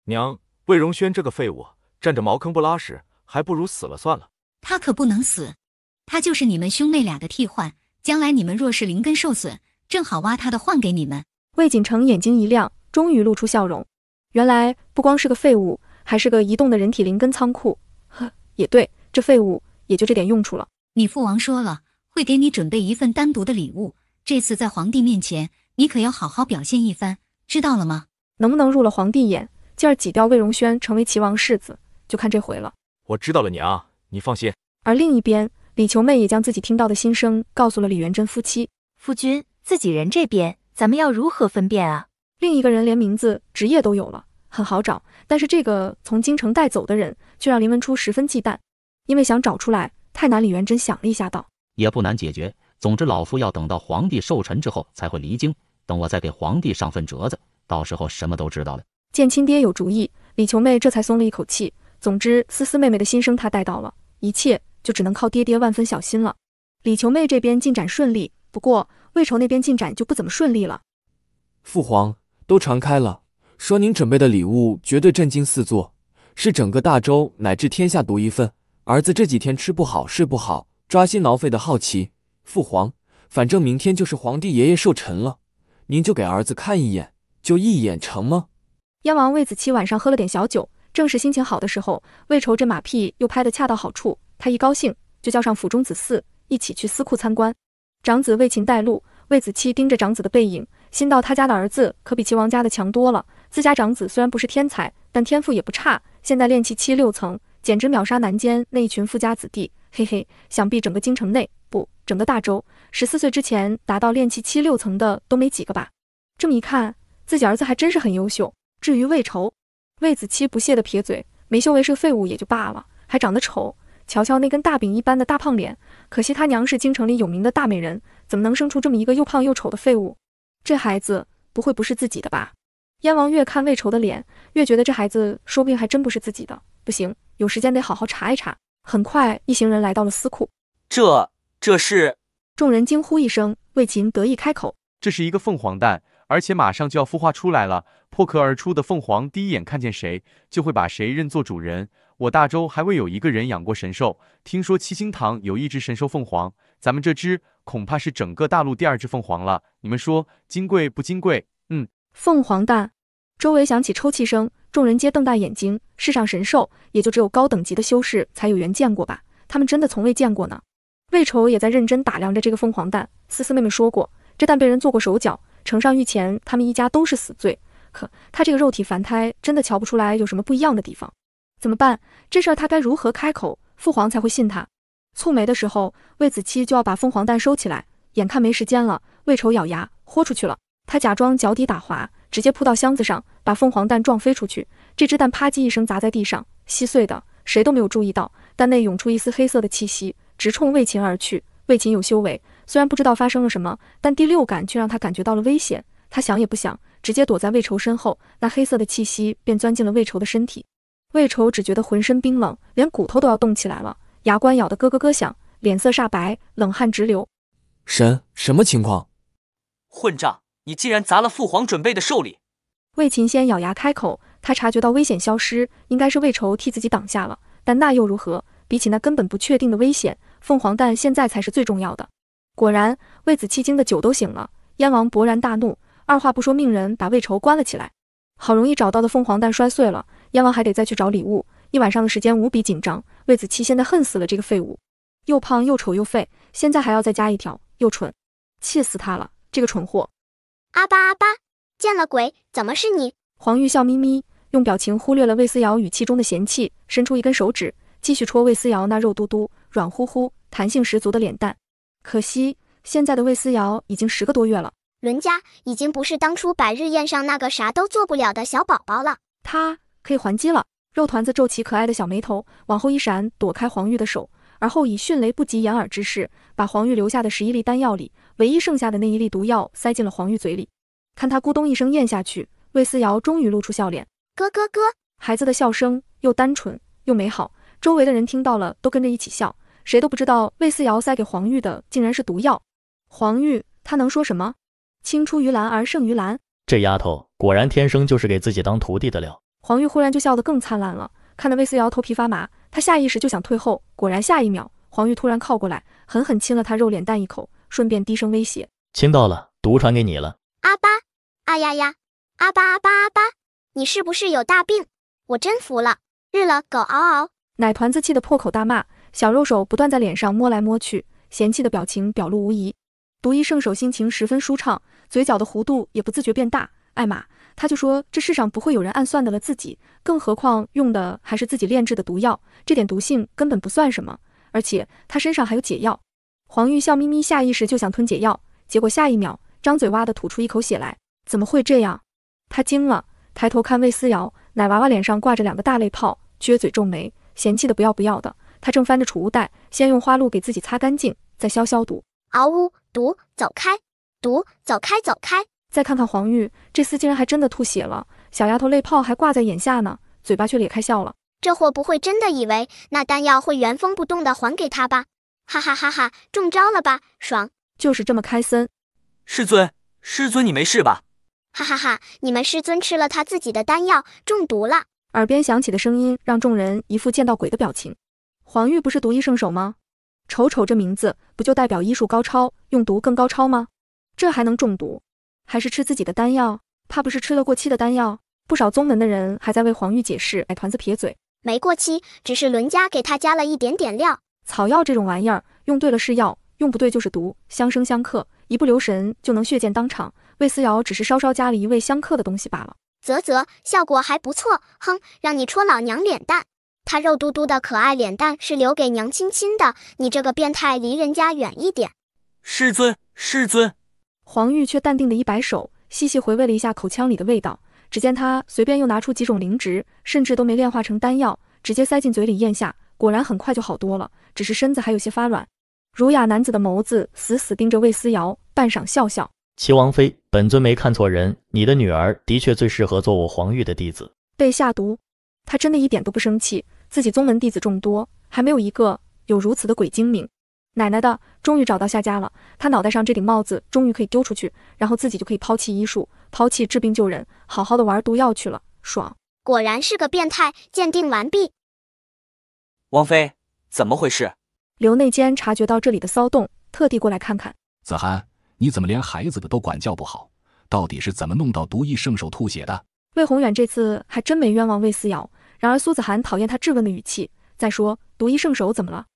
娘，魏荣轩这个废物，占着茅坑不拉屎，还不如死了算了。他可不能死，他就是你们兄妹俩的替换，将来你们若是灵根受损，正好挖他的换给你们。魏锦成眼睛一亮，终于露出笑容。原来不光是个废物，还是个移动的人体灵根仓库。呵，也对，这废物也就这点用处了。你父王说了，会给你准备一份单独的礼物，这次在皇帝面前，你可要好好表现一番，知道了吗？能不能入了皇帝眼，进而挤掉魏荣轩成为齐王世子，就看这回了。我知道了，娘，你放心。而另一边，李求妹也将自己听到的心声告诉了李元贞夫妻。夫君，自己人这边咱们要如何分辨啊？另一个人连名字职业都有了，很好找，但是这个从京城带走的人却让林文初十分忌惮，因为想找出来太难。李元贞想了一下道：也不难解决，总之老夫要等到皇帝寿辰之后才会离京，等我再给皇帝上份折子，到时候什么都知道了。见亲爹有主意，李求妹这才松了一口气。总之思思妹妹的心声她带到了，一切就只能靠爹爹万分小心了。李求妹这边进展顺利，不过魏愁那边进展就不怎么顺利了。父皇，都传开了，说您准备的礼物绝对震惊四座，是整个大周乃至天下独一份。儿子这几天吃不好睡不好，抓心挠肺的好奇。父皇，反正明天就是皇帝爷爷寿辰了，您就给儿子看一眼，就一眼成吗？燕王魏子期晚上喝了点小酒，正是心情好的时候，魏愁这马屁又拍得恰到好处，他一高兴就叫上府中子嗣一起去司库参观。长子魏秦带路，魏子期盯着长子的背影，心道他家的儿子可比齐王家的强多了。自家长子虽然不是天才，但天赋也不差，现在练气7、6层，简直秒杀南间那一群富家子弟。嘿嘿，想必整个京城内，不，整个大周，14岁之前达到练气7、6层的都没几个吧。这么一看，自己儿子还真是很优秀。至于魏愁，魏子期不屑地撇嘴，没修为是个废物也就罢了，还长得丑，瞧瞧那根大饼一般的大胖脸，可惜他娘是京城里有名的大美人，怎么能生出这么一个又胖又丑的废物？这孩子不会不是自己的吧？燕王越看魏愁的脸，越觉得这孩子说不定还真不是自己的。不行，有时间得好好查一查。很快，一行人来到了司库。这是……众人惊呼一声，魏秦得意开口：“这是一个凤凰蛋，而且马上就要孵化出来了。破壳而出的凤凰，第一眼看见谁，就会把谁认作主人。我大周还未有一个人养过神兽，听说七星堂有一只神兽凤凰，咱们这只恐怕是整个大陆第2只凤凰了。你们说金贵不金贵？”凤凰蛋。周围响起抽泣声，众人皆瞪大眼睛。世上神兽也就只有高等级的修士才有缘见过吧，他们真的从未见过呢。魏愁也在认真打量着这个凤凰蛋。思思妹妹说过，这蛋被人做过手脚，呈上御前，他们一家都是死罪。可他这个肉体凡胎，真的瞧不出来有什么不一样的地方。怎么办？这事儿他该如何开口，父皇才会信他？蹙眉的时候，魏子期就要把凤凰蛋收起来，眼看没时间了，魏愁咬牙豁出去了。他假装脚底打滑，直接扑到箱子上，把凤凰蛋撞飞出去。这只蛋啪叽一声砸在地上，稀碎的，谁都没有注意到。蛋内涌出一丝黑色的气息，直冲魏琴而去。魏琴有修为，虽然不知道发生了什么，但第六感却让他感觉到了危险。他想也不想，直接躲在魏仇身后，那黑色的气息便钻进了魏仇的身体。魏仇只觉得浑身冰冷，连骨头都要动起来了，牙关咬得咯咯咯响，脸色煞白，冷汗直流。神，什么情况？混账！你竟然砸了父皇准备的寿礼！魏琴先咬牙开口，他察觉到危险消失，应该是魏仇替自己挡下了，但那又如何？比起那根本不确定的危险，凤凰蛋现在才是最重要的。果然，魏子弃惊的酒都醒了，燕王勃然大怒，二话不说命人把魏仇关了起来。好容易找到的凤凰蛋摔碎了，燕王还得再去找礼物，一晚上的时间无比紧张。魏子期现在恨死了这个废物，又胖又丑又废，现在还要再加一条，又蠢，气死他了，这个蠢货。阿巴阿巴，见了鬼，怎么是你？黄玉笑眯眯，用表情忽略了魏思瑶语气中的嫌弃，伸出一根手指，继续戳魏思瑶那肉嘟嘟、软乎乎、弹性十足的脸蛋。可惜现在的魏思瑶已经10个多月了，伦家已经不是当初百日宴上那个啥都做不了的小宝宝了，他可以还击了。肉团子皱起可爱的小眉头，往后一闪，躲开黄玉的手，而后以迅雷不及掩耳之势，把黄玉留下的11粒丹药里唯一剩下的那一粒毒药塞进了黄玉嘴里。看他咕咚一声咽下去，魏思瑶终于露出笑脸，咯咯咯。孩子的笑声又单纯又美好，周围的人听到了都跟着一起笑，谁都不知道魏思瑶塞给黄玉的竟然是毒药。黄玉他能说什么？青出于蓝而胜于蓝，这丫头果然天生就是给自己当徒弟的料。黄玉忽然就笑得更灿烂了，看得魏思瑶头皮发麻，他下意识就想退后，果然下一秒黄玉突然靠过来，狠狠亲了他肉脸蛋一口，顺便低声威胁：亲到了，毒传给你了。阿巴，啊呀呀，阿巴阿巴阿巴，你是不是有大病？我真服了，日了狗嗷嗷。奶团子气得破口大骂，小肉手不断在脸上摸来摸去，嫌弃的表情表露无遗。毒医圣手心情十分舒畅，嘴角的弧度也不自觉变大。艾玛，他就说这世上不会有人暗算的了自己，更何况用的还是自己炼制的毒药，这点毒性根本不算什么，而且他身上还有解药。黄玉笑眯眯，下意识就想吞解药，结果下一秒张嘴哇的吐出一口血来，怎么会这样？他惊了，抬头看魏思瑶，奶娃娃脸上挂着2个大泪泡，撅嘴皱眉，嫌弃的不要不要的。他正翻着储物袋，先用花露给自己擦干净，再消毒。嗷呜，毒，走开，毒，走开，走开。再看看黄玉，这厮竟然还真的吐血了，小丫头泪泡还挂在眼下呢，嘴巴却咧开笑了。这货不会真的以为那丹药会原封不动的还给他吧？哈哈哈哈，中招了吧，爽！就是这么开森。师尊，师尊你没事吧？哈哈哈，你们师尊吃了他自己的丹药，中毒了。耳边响起的声音让众人一副见到鬼的表情。黄玉不是毒医圣手吗？瞅瞅这名字，不就代表医术高超，用毒更高超吗？这还能中毒？还是吃自己的丹药？怕不是吃了过期的丹药？不少宗门的人还在为黄玉解释，奶团子撇嘴，没过期，只是伦家给他加了一点点料。草药这种玩意儿，用对了是药，用不对就是毒，相生相克，一不留神就能血溅当场。魏思瑶只是稍稍加了一味相克的东西罢了。啧，效果还不错，哼，让你戳老娘脸蛋。他肉嘟嘟的可爱脸蛋是留给娘亲亲的，你这个变态离人家远一点。师尊，师尊。黄玉却淡定的一摆手，细细回味了一下口腔里的味道，只见他随便又拿出几种灵植，甚至都没炼化成丹药，直接塞进嘴里咽下，果然很快就好多了，只是身子还有些发软。儒雅男子的眸子死死盯着魏思瑶，半晌笑笑：齐王妃，本尊没看错人，你的女儿的确最适合做我黄玉的弟子。被下毒，他真的一点都不生气，自己宗门弟子众多，还没有一个有如此的鬼精明。奶奶的，终于找到下家了，他脑袋上这顶帽子终于可以丢出去，然后自己就可以抛弃医术，抛弃治病救人，好好的玩毒药去了，爽。果然是个变态，鉴定完毕。王妃，怎么回事？刘内监察觉到这里的骚动，特地过来看看。子涵，你怎么连孩子的都管教不好？到底是怎么弄到毒医圣手吐血的？魏宏远这次还真没冤枉魏思瑶，然而苏子涵讨厌他质问的语气。再说，毒医圣手怎么了？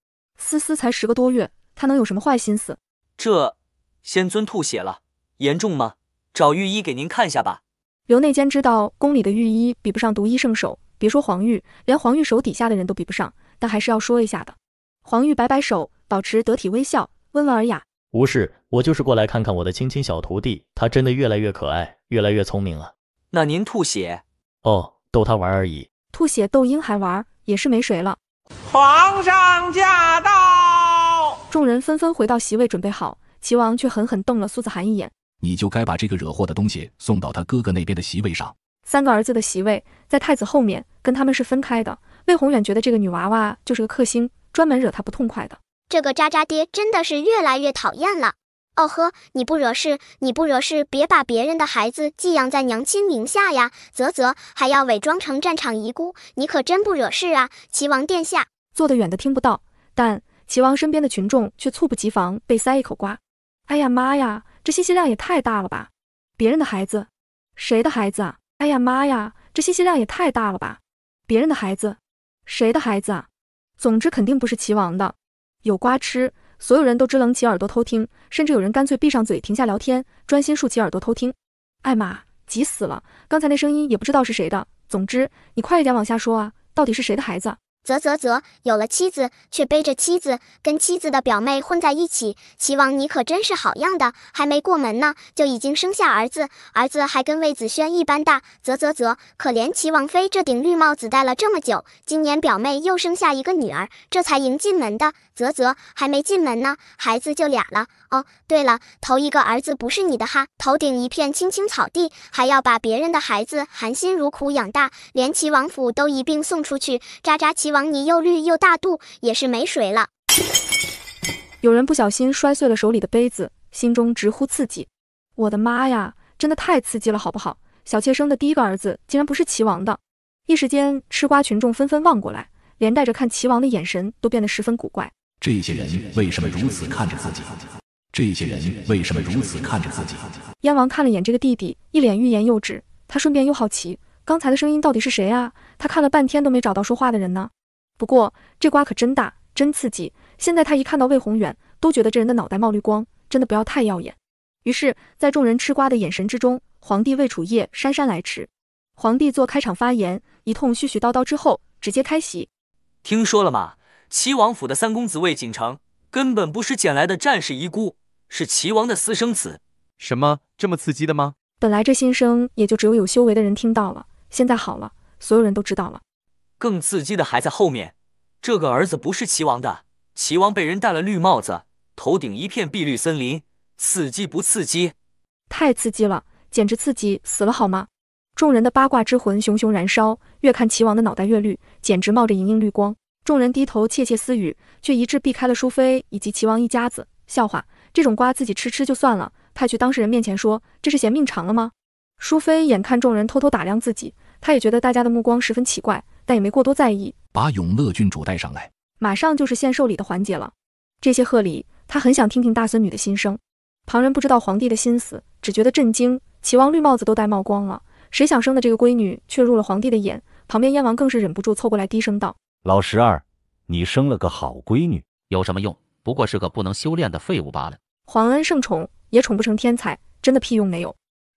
思思才10个多月，他能有什么坏心思？这仙尊吐血了，严重吗？找御医给您看下吧。刘内监知道宫里的御医比不上毒医圣手，别说黄玉，连黄玉手底下的人都比不上，但还是要说一下的。黄玉摆摆手，保持得体微笑，温文尔雅：无事，我就是过来看看我的亲亲小徒弟，他真的越来越可爱，越来越聪明了。那您吐血？哦，逗他玩而已。吐血逗婴还玩，也是没谁了。皇上驾到！众人纷纷回到席位准备好，齐王却狠狠瞪了苏子涵一眼。你就该把这个惹祸的东西送到他哥哥那边的席位上。3个儿子的席位在太子后面，跟他们是分开的。魏宏远觉得这个女娃娃就是个克星，专门惹他不痛快的。这个渣渣爹真的是越来越讨厌了。哦呵，你不惹事，别把别人的孩子寄养在娘亲名下呀！啧，还要伪装成战场遗孤，你可真不惹事啊，齐王殿下。坐得远的听不到，但齐王身边的群众却猝不及防被塞一口瓜。哎呀妈呀，这信息量也太大了吧！别人的孩子，谁的孩子啊？哎呀妈呀，这信息量也太大了吧！别人的孩子，谁的孩子啊？总之肯定不是齐王的。有瓜吃，所有人都支棱起耳朵偷听，甚至有人干脆闭上嘴停下聊天，专心竖起耳朵偷听。哎妈，急死了！刚才那声音也不知道是谁的。总之，你快一点往下说啊，到底是谁的孩子？啧，有了妻子却背着妻子，跟妻子的表妹混在一起。齐王你可真是好样的，还没过门呢，就已经生下儿子，儿子还跟魏子轩一般大。啧，可怜齐王妃这顶绿帽子戴了这么久，今年表妹又生下一个女儿，这才迎进门的。啧，还没进门呢，孩子就俩了。哦，对了，头一个儿子不是你的哈，头顶一片青青草地，还要把别人的孩子含辛茹苦养大，连齐王府都一并送出去。渣齐王你又绿又大度，也是没水了。有人不小心摔碎了手里的杯子，心中直呼刺激。我的妈呀，真的太刺激了好不好？小妾生的第一个儿子竟然不是齐王的。一时间吃瓜群众纷纷望过来，连带着看齐王的眼神都变得十分古怪。这些人为什么如此看着自己？这些人为什么如此看着自己？燕王看了眼这个弟弟，一脸欲言又止。他顺便又好奇，刚才的声音到底是谁啊？他看了半天都没找到说话的人呢。不过这瓜可真大，真刺激。现在他一看到魏宏远，都觉得这人的脑袋冒绿光，真的不要太耀眼。于是，在众人吃瓜的眼神之中，皇帝魏楚业姗姗来迟。皇帝做开场发言，一通絮絮叨叨之后，直接开席。听说了吗？齐王府的3公子魏锦城根本不是捡来的战士遗孤，是齐王的私生子。什么这么刺激的吗？本来这心声也就只有修为的人听到了，现在好了，所有人都知道了。更刺激的还在后面，这个儿子不是齐王的，齐王被人戴了绿帽子，头顶一片碧绿森林，刺激不刺激？太刺激了，简直刺激死了好吗？众人的八卦之魂熊熊燃烧，越看齐王的脑袋越绿，简直冒着莹莹绿光。众人低头窃窃私语，却一致避开了淑妃以及齐王一家子。笑话，这种瓜自己吃就算了，派去当事人面前说，这是嫌命长了吗？淑妃眼看众人偷偷打量自己，她也觉得大家的目光十分奇怪，但也没过多在意。把永乐郡主带上来。马上就是献寿礼的环节了。这些贺礼，她很想听听大孙女的心声。旁人不知道皇帝的心思，只觉得震惊。齐王绿帽子都戴冒光了，谁想生的这个闺女却入了皇帝的眼。旁边燕王更是忍不住凑过来低声道：老12，你生了个好闺女，有什么用？不过是个不能修炼的废物罢了。皇恩圣宠，也宠不成天才，真的屁用没有。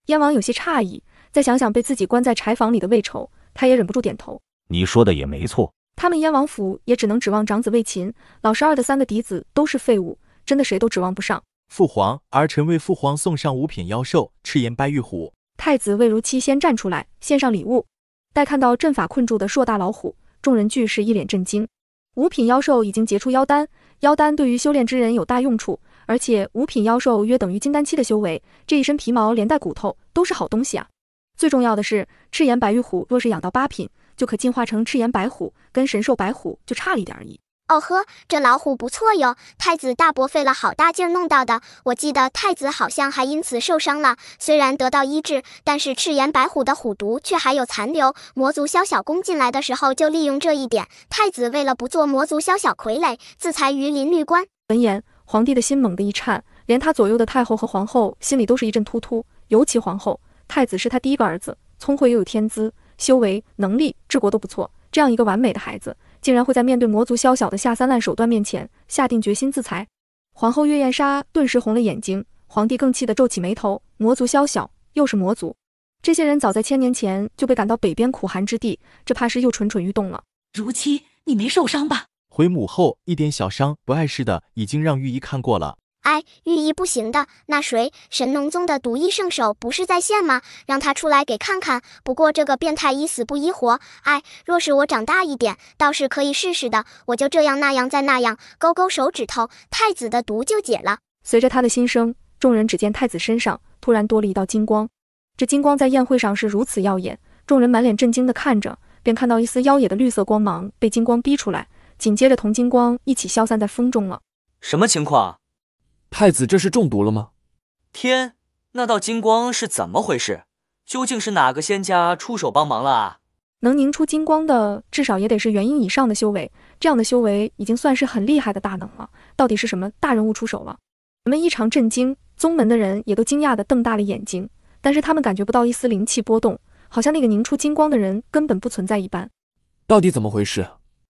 燕王有些诧异，再想想被自己关在柴房里的魏仇，他也忍不住点头。你说的也没错，他们燕王府也只能指望长子魏秦，老12的3个嫡子都是废物，真的谁都指望不上。父皇，儿臣为父皇送上5品妖兽赤焰白玉虎。太子魏如期先站出来献上礼物。待看到阵法困住的硕大老虎，众人俱是一脸震惊。5品妖兽已经结出妖丹，妖丹对于修炼之人有大用处，而且5品妖兽约等于金丹期的修为，这一身皮毛连带骨头都是好东西啊。最重要的是，赤焰白玉虎若是养到8品，就可进化成赤焰白虎，跟神兽白虎就差了一点而已。哦呵，这老虎不错哟，太子大伯费了好大劲弄到的。我记得太子好像还因此受伤了，虽然得到医治，但是赤焰白虎的虎毒却还有残留。魔族宵小攻进来的时候就利用这一点，太子为了不做魔族宵小傀儡，自裁于临绿关。闻言，皇帝的心猛地一颤，连他左右的太后和皇后心里都是一阵突突，尤其皇后。太子是他第一个儿子，聪慧又有天资，修为能力治国都不错，这样一个完美的孩子，竟然会在面对魔族宵小的下三滥手段面前下定决心自裁。皇后月燕莎顿时红了眼睛，皇帝更气得皱起眉头。魔族宵小又是魔族，这些人早在1000年前就被赶到北边苦寒之地，这怕是又蠢蠢欲动了。如期，你没受伤吧？回母后一点小伤不碍事的，已经让御医看过了。哎，御医不行的，那谁，神农宗的独医圣手不是在线吗？让他出来给看看。不过这个变态医死不医活，哎，若是我长大一点，倒是可以试试的。我就这样那样再那样，勾勾手指头，太子的毒就解了。随着他的心声，众人只见太子身上突然多了一道金光，这金光在宴会上是如此耀眼，众人满脸震惊地看着，便看到一丝妖冶的绿色光芒被金光逼出来，紧接着同金光一起消散在风中了。什么情况？太子这是中毒了吗？天，那道金光是怎么回事？究竟是哪个仙家出手帮忙了啊？能凝出金光的，至少也得是元婴以上的修为，这样的修为已经算是很厉害的大能了。到底是什么大人物出手了？人们异常震惊，宗门的人也都惊讶地瞪大了眼睛，但是他们感觉不到一丝灵气波动，好像那个凝出金光的人根本不存在一般。到底怎么回事？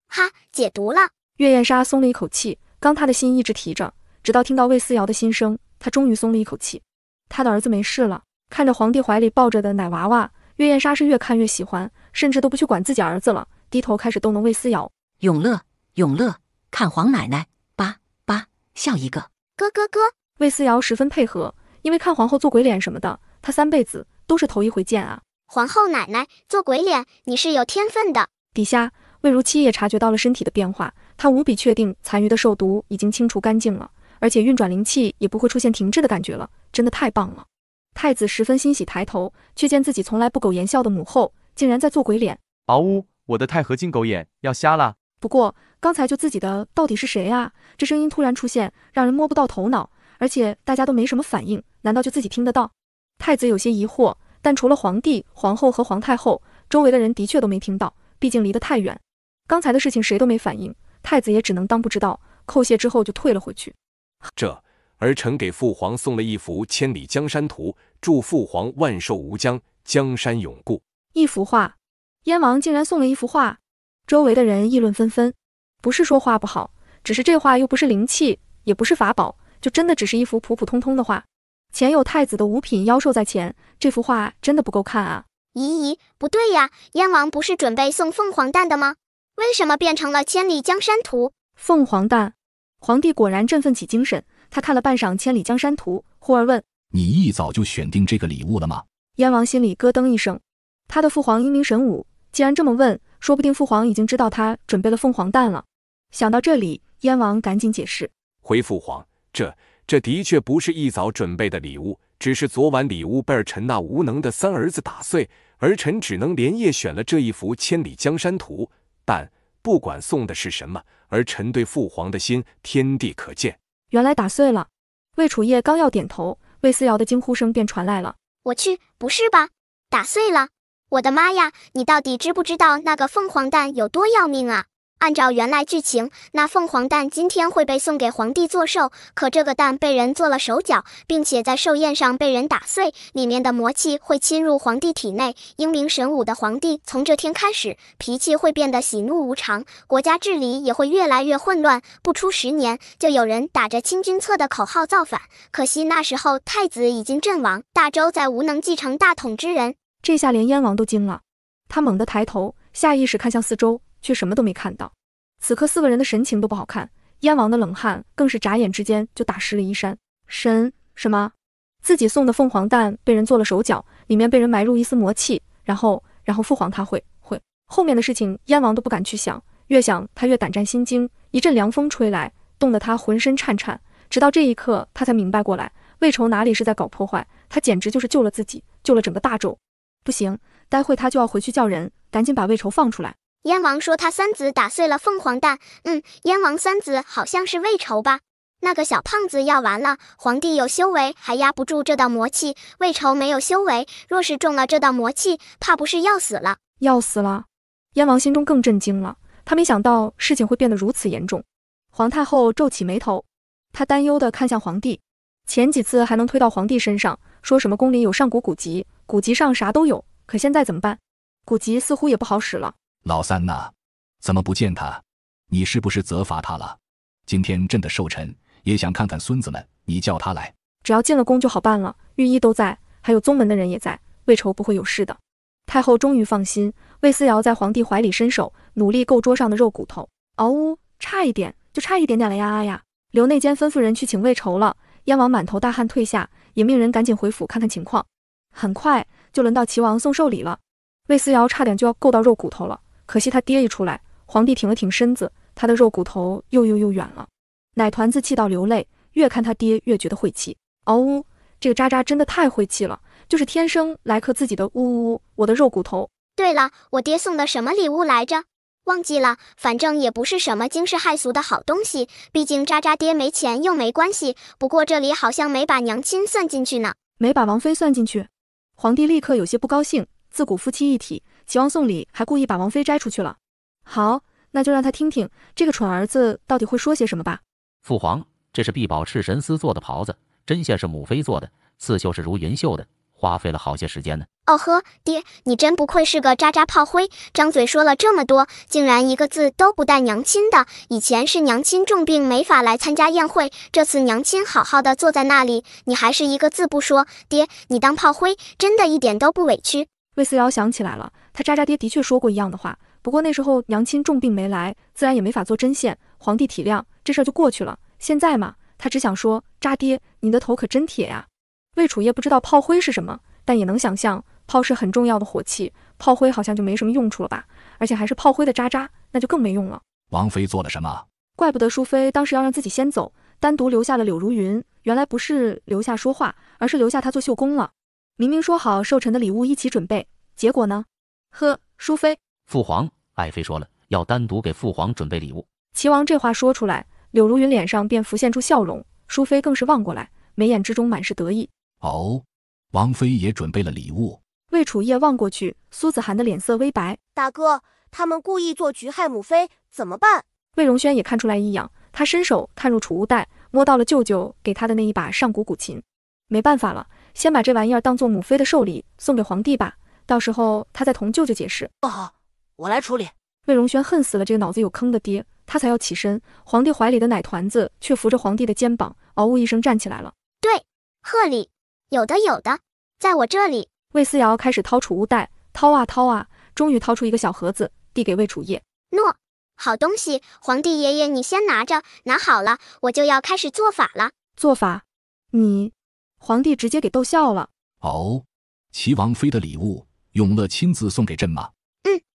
哈，解毒了。月燕莎松了一口气，刚她的心一直提着，直到听到魏思瑶的心声，她终于松了一口气。她的儿子没事了。看着皇帝怀里抱着的奶娃娃，月燕莎是越看越喜欢，甚至都不去管自己儿子了，低头开始逗弄魏思瑶。永乐，永乐，看皇奶奶，叭叭笑一个。咯咯咯。魏思瑶十分配合，因为看皇后做鬼脸什么的，她3辈子都是头一回见啊。皇后奶奶做鬼脸，你是有天分的。底下魏如期也察觉到了身体的变化，她无比确定残余的兽毒已经清除干净了，而且运转灵气也不会出现停滞的感觉了，真的太棒了。太子十分欣喜，抬头却见自己从来不苟言笑的母后竟然在做鬼脸。嗷呜，我的钛合金狗眼要瞎了。不过刚才就自己的到底是谁啊？这声音突然出现，让人摸不到头脑，而且大家都没什么反应，难道就自己听得到？太子有些疑惑，但除了皇帝、皇后和皇太后，周围的人的确都没听到，毕竟离得太远。刚才的事情谁都没反应，太子也只能当不知道，叩谢之后就退了回去。儿臣给父皇送了一幅千里江山图，祝父皇万寿无疆，江山永固。一幅画，燕王竟然送了一幅画，周围的人议论纷纷。不是说画不好，只是这画又不是灵气，也不是法宝，就真的只是一幅普普通通的画。前有太子的五品妖兽在前，这幅画真的不够看啊！咦，不对呀，燕王不是准备送凤凰蛋的吗？为什么变成了千里江山图？凤凰蛋，皇帝果然振奋起精神。他看了半晌千里江山图，忽而问：你一早就选定这个礼物了吗？燕王心里咯噔一声，他的父皇英明神武，既然这么问，说不定父皇已经知道他准备了凤凰蛋了。想到这里，燕王赶紧解释：回父皇，这的确不是一早准备的礼物，只是昨晚礼物被儿臣那无能的三儿子打碎，儿臣只能连夜选了这一幅千里江山图。但不管送的是什么，儿臣对父皇的心天地可见。原来打碎了。魏楚夜刚要点头，魏思瑶的惊呼声便传来了。我去，不是吧？打碎了？我的妈呀，你到底知不知道那个凤凰蛋有多要命啊？按照原来剧情，那凤凰蛋今天会被送给皇帝做寿，可这个蛋被人做了手脚，并且在寿宴上被人打碎，里面的魔气会侵入皇帝体内。英明神武的皇帝从这天开始，脾气会变得喜怒无常，国家治理也会越来越混乱。不出10年，就有人打着清君侧的口号造反，可惜那时候太子已经阵亡，大周再无能继承大统之人。这下连燕王都惊了，他猛地抬头，下意识看向四周，却什么都没看到。此刻4个人的神情都不好看，燕王的冷汗更是眨眼之间就打湿了衣衫。什么？自己送的凤凰蛋被人做了手脚，里面被人埋入一丝魔气，然后父皇他会后面的事情，燕王都不敢去想，越想他越胆战心惊。一阵凉风吹来，冻得他浑身颤颤。直到这一刻，他才明白过来，魏仇哪里是在搞破坏，他简直就是救了自己，救了整个大周。不行，待会他就要回去叫人，赶紧把魏仇放出来。燕王说他三子打碎了凤凰蛋，燕王三子好像是魏仇吧？那个小胖子要完了，皇帝有修为还压不住这道魔气，魏仇没有修为，若是中了这道魔气，怕不是要死了？要死了！燕王心中更震惊了，他没想到事情会变得如此严重。皇太后皱起眉头，她担忧地看向皇帝，前几次还能推到皇帝身上，说什么宫里有上古古籍，古籍上啥都有，可现在怎么办？古籍似乎也不好使了。老三呐，怎么不见他？你是不是责罚他了？今天朕的寿辰也想看看孙子们，你叫他来。只要进了宫就好办了，御医都在，还有宗门的人也在，魏仇不会有事的。太后终于放心，魏思瑶在皇帝怀里伸手，努力够桌上的肉骨头。嗷呜，差一点，就差一点点了呀！刘内监吩咐人去请魏仇了。燕王满头大汗退下，也命人赶紧回府看看情况。很快就轮到齐王送寿礼了。魏思瑶差点就要够到肉骨头了，可惜他爹一出来，皇帝挺了挺身子，他的肉骨头又远了。奶团子气到流泪，越看他爹越觉得晦气。嗷呜，这个渣渣真的太晦气了，就是天生来克自己的。呜呜，我的肉骨头。对了，我爹送的什么礼物来着？忘记了，反正也不是什么惊世骇俗的好东西，毕竟渣渣爹没钱又没关系。不过这里好像没把娘亲算进去呢。没把王妃算进去？皇帝立刻有些不高兴，自古夫妻一体，齐王送礼还故意把王妃摘出去了。好，那就让他听听这个蠢儿子到底会说些什么吧。父皇，这是碧宝赤神丝做的袍子，针线是母妃做的，刺绣是如云绣的，花费了好些时间呢。哦呵，爹，你真不愧是个渣渣炮灰，张嘴说了这么多，竟然一个字都不带娘亲的。以前是娘亲重病没法来参加宴会，这次娘亲好好的坐在那里，你还是一个字不说。爹，你当炮灰真的一点都不委屈。魏思瑶想起来了，他渣渣爹的确说过一样的话，不过那时候娘亲重病没来，自然也没法做针线，皇帝体谅，这事儿就过去了。现在嘛，他只想说，渣爹，你的头可真铁呀。魏楚夜不知道炮灰是什么，但也能想象炮是很重要的火器，炮灰好像就没什么用处了吧，而且还是炮灰的渣渣，那就更没用了。王妃做了什么？怪不得淑妃当时要让自己先走，单独留下了柳如云，原来不是留下说话，而是留下她做绣工了。明明说好寿辰的礼物一起准备，结果呢？呵，淑妃。父皇，爱妃说了，要单独给父皇准备礼物。齐王这话说出来，柳如云脸上便浮现出笑容，淑妃更是望过来，眉眼之中满是得意。哦，王妃也准备了礼物。魏楚夜望过去，苏子涵的脸色微白。大哥，他们故意做局害母妃，怎么办？魏荣轩也看出来异样，他伸手探入储物袋，摸到了舅舅给他的那一把上古古琴。没办法了，先把这玩意儿当做母妃的寿礼送给皇帝吧，到时候他再同舅舅解释。好，我来处理。魏荣轩恨死了这个脑子有坑的爹，他才要起身，皇帝怀里的奶团子却扶着皇帝的肩膀，嗷呜一声站起来了。对，贺礼，有的，在我这里。魏思瑶开始掏储物袋，掏啊，终于掏出一个小盒子，递给魏楚夜。喏，好东西，皇帝爷爷你先拿着，拿好了，我就要开始做法了。做法？你？皇帝直接给逗笑了。哦，齐王妃的礼物，永乐亲自送给朕吗？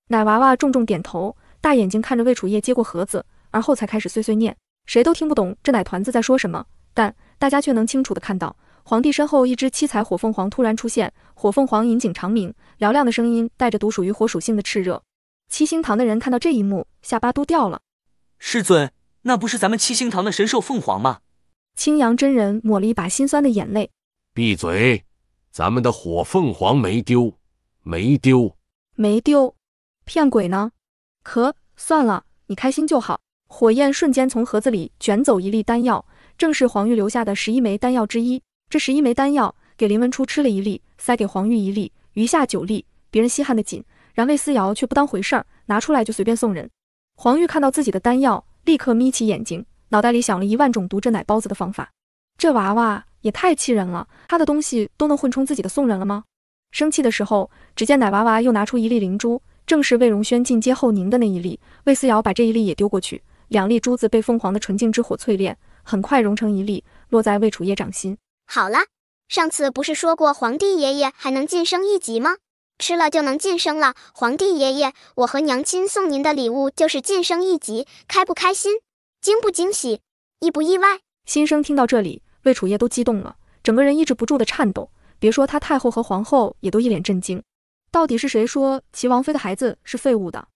奶娃娃重重点头，大眼睛看着魏楚夜接过盒子，而后才开始碎碎念。谁都听不懂这奶团子在说什么，但大家却能清楚地看到，皇帝身后一只七彩火凤凰突然出现，火凤凰引颈长鸣，嘹亮的声音带着独属于火属性的炽热。七星堂的人看到这一幕，下巴都掉了。师尊，那不是咱们七星堂的神兽凤凰吗？青阳真人抹了一把心酸的眼泪。闭嘴！咱们的火凤凰没丢，没丢，骗鬼呢？可算了，你开心就好。火焰瞬间从盒子里卷走一粒丹药，正是黄玉留下的11枚丹药之一。这11枚丹药给林文初吃了1粒，塞给黄玉1粒，余下9粒，别人稀罕的紧。然魏思瑶却不当回事儿，拿出来就随便送人。黄玉看到自己的丹药，立刻眯起眼睛，脑袋里想了1万种毒这奶包子的方法。这娃娃也太气人了，他的东西都能混充自己的送人了吗？生气的时候，只见奶娃娃又拿出1粒灵珠，正是魏荣轩进阶后凝的那1粒。魏思瑶把这1粒也丢过去，2粒珠子被凤凰的纯净之火淬炼，很快融成1粒，落在魏楚夜掌心。好了，上次不是说过皇帝爷爷还能晋升1级吗？吃了就能晋升了。皇帝爷爷，我和娘亲送您的礼物就是晋升1级，开不开心？惊不惊喜？意不意外？新生听到这里，魏楚夜都激动了，整个人抑制不住的颤抖。别说他太后和皇后也都一脸震惊。到底是谁说齐王妃的孩子是废物的？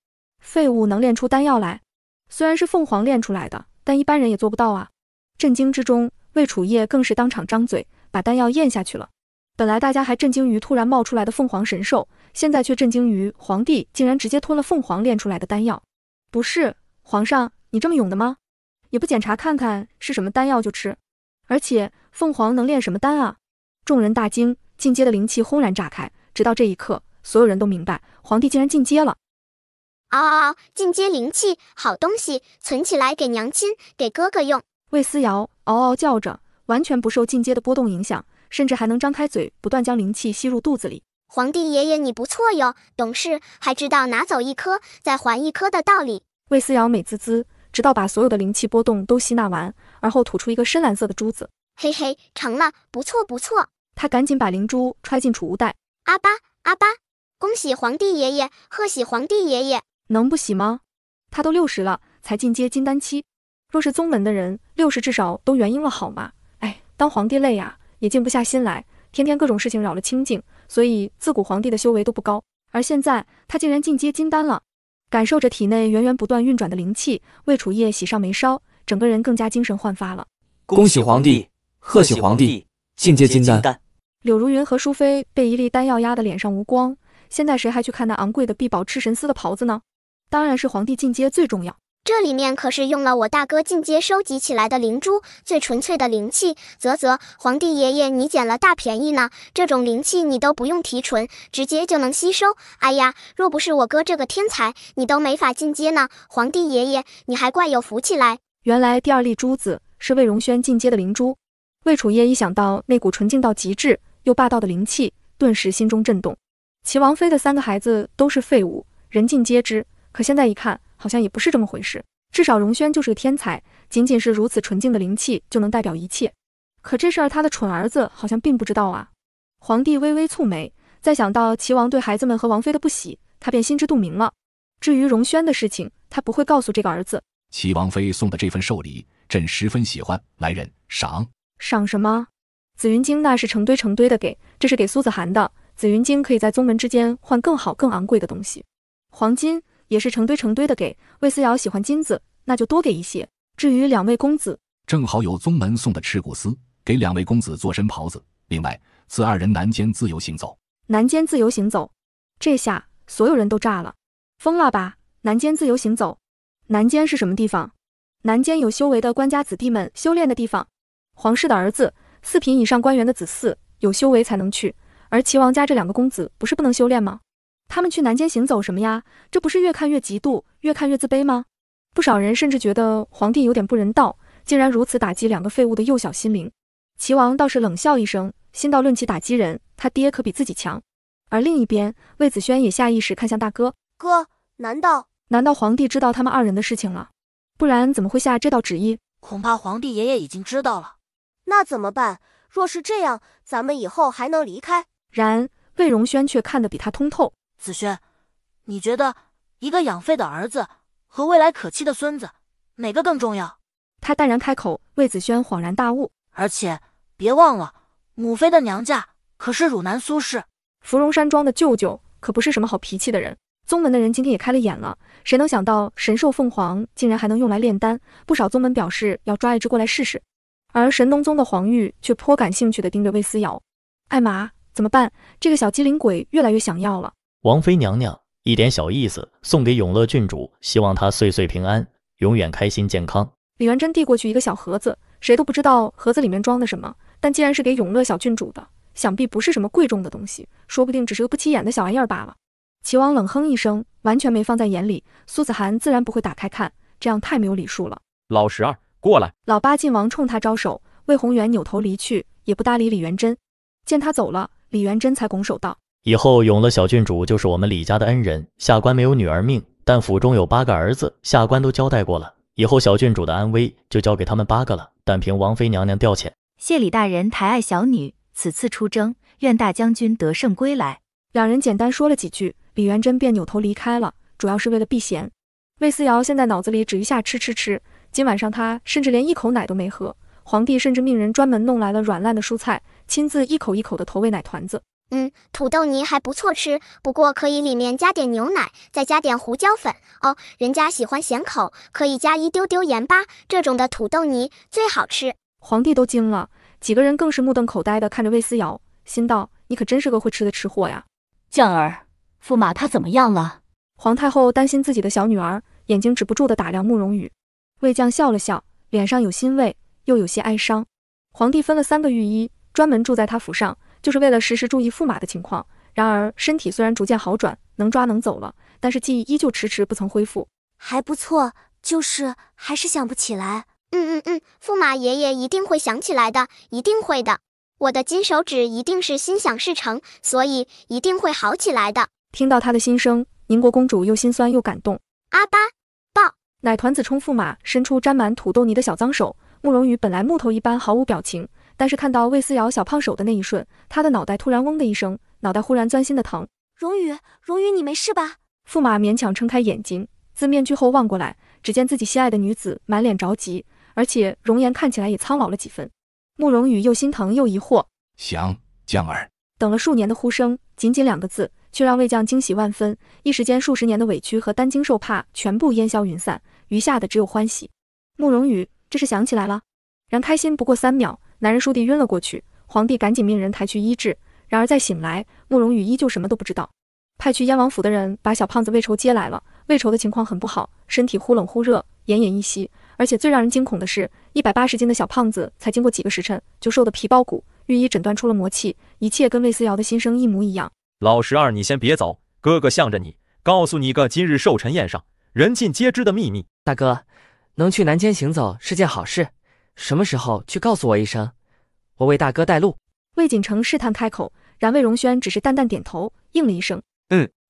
废物能炼出丹药来？虽然是凤凰炼出来的，但一般人也做不到啊。震惊之中，魏楚夜更是当场张嘴，把丹药咽下去了。本来大家还震惊于突然冒出来的凤凰神兽，现在却震惊于皇帝竟然直接吞了凤凰炼出来的丹药。不是，皇上，你这么勇的吗？也不检查看看是什么丹药就吃？而且凤凰能炼什么丹啊？众人大惊，进阶的灵气轰然炸开。直到这一刻，所有人都明白，皇帝竟然进阶了。进阶灵气，好东西，存起来给娘亲、给哥哥用。魏思瑶嗷嗷叫着，完全不受进阶的波动影响，甚至还能张开嘴，不断将灵气吸入肚子里。皇帝爷爷你不错哟，懂事，还知道拿走1颗再还1颗的道理。魏思瑶美滋滋，直到把所有的灵气波动都吸纳完，而后吐出一个深蓝色的珠子。嘿嘿，成了，不错不错。他赶紧把灵珠揣进储物袋。阿巴阿巴，恭喜皇帝爷爷，贺喜皇帝爷爷。能不喜吗？他都60了，才进阶金丹期。若是宗门的人，60至少都元婴了好吗？哎，当皇帝累呀，也静不下心来，天天各种事情扰了清静，所以自古皇帝的修为都不高。而现在他竟然进阶金丹了，感受着体内源源不断运转的灵气，魏楚夜喜上眉梢，整个人更加精神焕发了。恭喜皇帝，贺喜皇帝，进阶金丹。柳如云和淑妃被一粒丹药压得脸上无光，现在谁还去看那昂贵的碧宝赤神丝的袍子呢？当然是皇帝进阶最重要。这里面可是用了我大哥进阶收集起来的灵珠，最纯粹的灵气。皇帝爷爷你捡了大便宜呢，这种灵气你都不用提纯，直接就能吸收。哎呀，若不是我哥这个天才，你都没法进阶呢。皇帝爷爷你还怪有福气来。原来第二粒珠子是魏荣轩进阶的灵珠。魏楚夜一想到那股纯净到极致又霸道的灵气，顿时心中震动。齐王妃的3个孩子都是废物，人尽皆知，可现在一看好像也不是这么回事。至少荣轩就是个天才，仅仅是如此纯净的灵气就能代表一切。可这事儿他的蠢儿子好像并不知道啊。皇帝微微蹙眉，再想到齐王对孩子们和王妃的不喜，他便心知肚明了。至于荣轩的事情，他不会告诉这个儿子。齐王妃送的这份寿礼，朕十分喜欢，来人赏。赏什么？紫云晶那是成堆成堆的给，这是给苏子涵的。紫云晶可以在宗门之间换更好更昂贵的东西。黄金也是成堆成堆的给，魏思瑶喜欢金子，那就多给一些。至于2位公子，正好有宗门送的赤骨丝，给2位公子做身袍子。另外，赐2人南间自由行走。南间自由行走，这下所有人都炸了。疯了吧？南间自由行走？南间是什么地方？南间有修为的官家子弟们修炼的地方。皇室的儿子，4品以上官员的子嗣，有修为才能去。而齐王家这2个公子不是不能修炼吗？他们去南间行走什么呀？这不是越看越嫉妒，越看越自卑吗？不少人甚至觉得皇帝有点不人道，竟然如此打击2个废物的幼小心灵。齐王倒是冷笑一声，心道论起打击人，他爹可比自己强。而另一边，魏子轩也下意识看向大哥，哥，难道皇帝知道他们2人的事情了？不然怎么会下这道旨意？恐怕皇帝爷爷已经知道了。那怎么办？若是这样，咱们以后还能离开？然魏荣轩却看得比他通透。子轩，你觉得一个养废的儿子和未来可期的孙子，哪个更重要？他淡然开口，魏子轩恍然大悟。而且别忘了，母妃的娘家可是汝南苏氏，芙蓉山庄的舅舅可不是什么好脾气的人。宗门的人今天也开了眼了，谁能想到神兽凤凰竟然还能用来炼丹？不少宗门表示要抓一只过来试试。而神农宗的黄玉却颇感兴趣地盯着魏思瑶。艾玛，怎么办？这个小机灵鬼越来越想要了。王妃娘娘，一点小意思，送给永乐郡主，希望他岁岁平安，永远开心健康。李元珍递过去一个小盒子，谁都不知道盒子里面装的什么，但既然是给永乐小郡主的，想必不是什么贵重的东西，说不定只是个不起眼的小玩意儿罢了。齐王冷哼一声，完全没放在眼里。苏子涵自然不会打开看，这样太没有礼数了。老12，过来。老八晋王冲他招手，魏宏远扭头离去，也不搭理李元珍。见他走了，李元珍才拱手道：以后永乐小郡主就是我们李家的恩人，下官没有女儿命，但府中有8个儿子，下官都交代过了，以后小郡主的安危就交给他们8个了，但凭王妃娘娘调遣。谢李大人抬爱小女，此次出征，愿大将军得胜归来。2人简单说了几句，李元珍便扭头离开了，主要是为了避嫌。魏思瑶现在脑子里只余下吃，今晚上他甚至连一口奶都没喝，皇帝甚至命人专门弄来了软烂的蔬菜，亲自一口一口的投喂奶团子。土豆泥还不错吃，不过可以里面加点牛奶，再加点胡椒粉哦。人家喜欢咸口，可以加一丢丢盐巴，这种的土豆泥最好吃。皇帝都惊了，几个人更是目瞪口呆的看着魏思瑶，心道：你可真是个会吃的吃货呀。将儿，驸马他怎么样了？皇太后担心自己的小女儿，眼睛止不住的打量慕容羽。魏将笑了笑，脸上有欣慰，又有些哀伤。皇帝分了3个御医，专门住在他府上，就是为了时时注意驸马的情况。然而身体虽然逐渐好转，能抓能走了，但是记忆依旧迟迟不曾恢复。还不错，就是还是想不起来。驸马爷爷一定会想起来的，一定会的。我的金手指一定是心想事成，所以一定会好起来的。听到他的心声，宁国公主又心酸又感动。阿巴抱。奶团子冲驸马伸出沾满土豆泥的小脏手，慕容羽本来木头一般毫无表情，但是看到魏思瑶小胖手的那一瞬，他的脑袋突然嗡的一声，脑袋忽然钻心的疼。荣羽，你没事吧？驸马勉强睁开眼睛，自面具后望过来，只见自己心爱的女子满脸着急，而且容颜看起来也苍老了几分。慕容羽又心疼又疑惑，降将儿。等了数年的呼声，仅仅2个字，却让魏将惊喜万分，一时间数十年的委屈和担惊受怕全部烟消云散，余下的只有欢喜。慕容羽这是想起来了，然开心不过3秒，男人倏地晕了过去，皇帝赶紧命人抬去医治，然而再醒来，慕容羽依旧什么都不知道。派去燕王府的人把小胖子魏愁接来了，魏愁的情况很不好，身体忽冷忽热，奄奄一息，而且最让人惊恐的是，180斤的小胖子才经过几个时辰就瘦得皮包骨，御医诊断出了魔气，一切跟魏思瑶的心声一模一样。老十二，你先别走，哥哥向着你，告诉你个今日寿辰宴上人尽皆知的秘密。大哥，能去南间行走是件好事，什么时候去告诉我一声，我为大哥带路。魏锦成试探开口，然魏荣轩只是淡淡点头，应了一声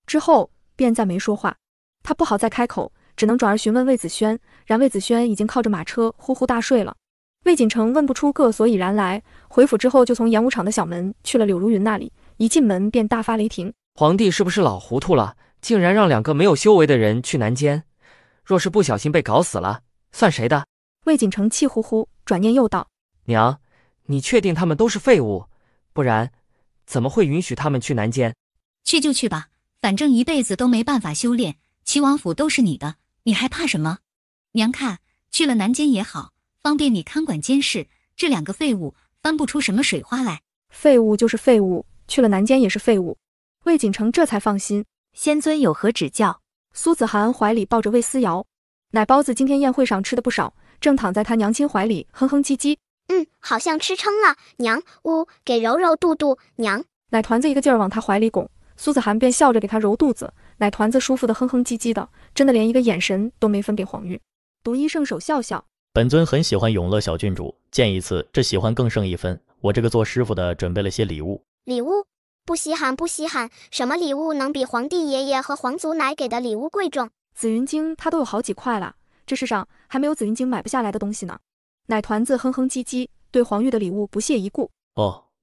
之后便再没说话。他不好再开口，只能转而询问魏子轩，然魏子轩已经靠着马车呼呼大睡了。魏锦成问不出个所以然来，回府之后就从演武场的小门去了柳如云那里，一进门便大发雷霆。皇帝是不是老糊涂了，竟然让2个没有修为的人去南间？若是不小心被搞死了，算谁的？魏锦成气呼呼，转念又道：娘，你确定他们都是废物？不然怎么会允许他们去南间？去就去吧，反正一辈子都没办法修炼，齐王府都是你的，你还怕什么？娘看，去了南间也好，方便你看管监视，这2个废物翻不出什么水花来。废物就是废物，去了南间也是废物。魏锦成这才放心。仙尊有何指教？苏子涵怀里抱着魏思瑶，奶包子今天宴会上吃的不少，正躺在他娘亲怀里哼哼唧唧。好像吃撑了，娘，给揉揉肚肚，娘。奶团子一个劲儿往他怀里拱，苏子涵便笑着给他揉肚子，奶团子舒服的哼哼唧唧的，真的连一个眼神都没分给黄玉。独一圣手笑笑，本尊很喜欢永乐小郡主，见一次这喜欢更胜一分。我这个做师傅的准备了些礼物。礼物？不稀罕不稀罕，什么礼物能比皇帝爷爷和皇祖奶给的礼物贵重？紫云经他都有好几块了，这世上还没有紫云经买不下来的东西呢。奶团子哼哼唧唧，对黄玉的礼物不屑一顾。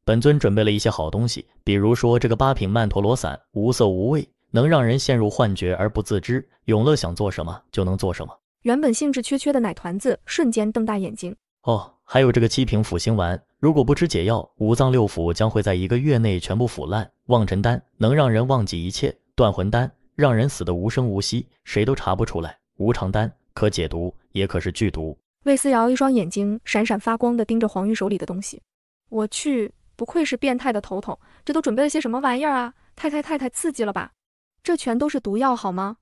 本尊准备了一些好东西，比如说这个8品曼陀罗伞，无色无味，能让人陷入幻觉而不自知，永乐想做什么就能做什么。原本兴致缺缺的奶团子瞬间瞪大眼睛。还有这个7品辅星丸，如果不吃解药，5脏6腑将会在1个月内全部腐烂。忘尘丹能让人忘记一切，断魂丹让人死得无声无息，谁都查不出来。无常丹可解毒，也可是剧毒。魏思瑶一双眼睛闪闪发光地盯着黄玉手里的东西。我去，不愧是变态的头头，这都准备了些什么玩意儿啊？太刺激了吧！这全都是毒药好吗？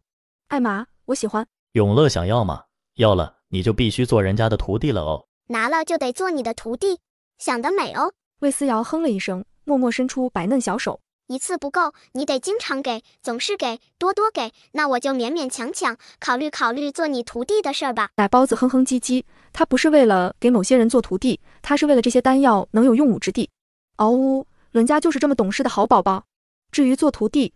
艾玛，我喜欢。永乐想要吗？要了，你就必须做人家的徒弟了哦。拿了就得做你的徒弟，想得美哦。魏思瑶哼了一声，默默伸出白嫩小手。一次不够，你得经常给，总是给，多多给，那我就勉勉强强考虑考虑做你徒弟的事儿吧。奶包子哼哼唧唧，他不是为了给某些人做徒弟，他是为了这些丹药能有用武之地。嗷呜，人家就是这么懂事的好宝宝。至于做徒弟，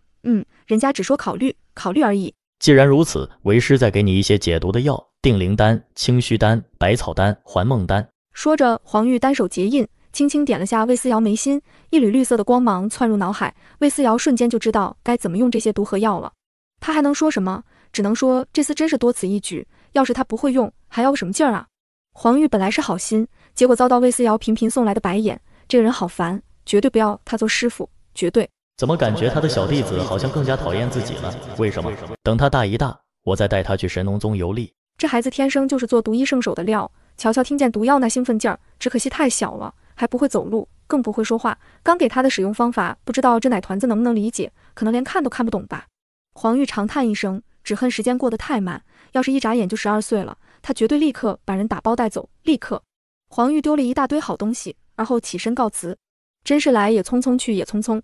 人家只说考虑而已。既然如此，为师再给你一些解毒的药，定灵丹、清虚丹、百草丹、还梦丹。说着，黄玉单手结印，轻轻点了下魏思瑶眉心，一缕绿色的光芒窜入脑海，魏思瑶瞬间就知道该怎么用这些毒和药了。他还能说什么？只能说这厮真是多此一举，要是他不会用，还要个什么劲儿啊？黄玉本来是好心，结果遭到魏思瑶频频送来的白眼，这个人好烦，绝对不要他做师傅，绝对。怎么感觉他的小弟子好像更加讨厌自己了？为什么？等他大一大，我再带他去神农宗游历。这孩子天生就是做独一圣手的料，乔乔听见毒药那兴奋劲儿，只可惜太小了，还不会走路，更不会说话。刚给他的使用方法，不知道这奶团子能不能理解，可能连看都看不懂吧。黄玉长叹一声，只恨时间过得太慢，要是一眨眼就12岁了，他绝对立刻把人打包带走，立刻。黄玉丢了一大堆好东西，而后起身告辞。真是来也匆匆，去也匆匆。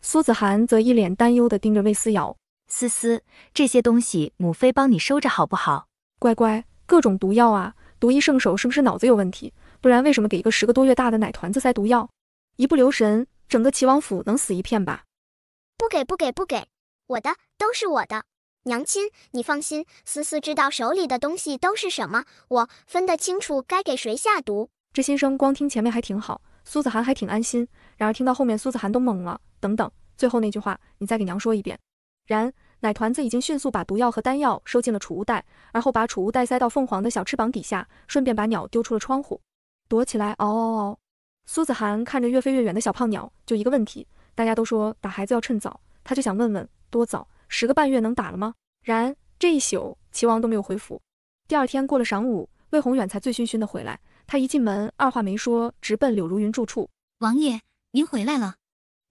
苏子涵则一脸担忧地盯着魏思瑶。思思，这些东西母妃帮你收着好不好？乖乖，各种毒药啊，独一圣手是不是脑子有问题？不然为什么给一个10个多月大的奶团子塞毒药？一不留神，整个齐王府能死一片吧？不给，我的，都是我的。娘亲，你放心，思思知道手里的东西都是什么，我分得清楚该给谁下毒。这心声光听前面还挺好，苏子涵还挺安心，然而听到后面苏子涵都懵了。等等，最后那句话你再给娘说一遍。然奶团子已经迅速把毒药和丹药收进了储物袋，而后把储物袋塞到凤凰的小翅膀底下，顺便把鸟丢出了窗户，躲起来。嗷嗷嗷！苏子涵看着越飞越远的小胖鸟，就一个问题，大家都说打孩子要趁早，他就想问问多早，10个半月能打了吗？然这一宿齐王都没有回府。第二天过了晌午，魏宏远才醉醺醺的回来，他一进门二话没说，直奔柳如云住处。王爷，您回来了，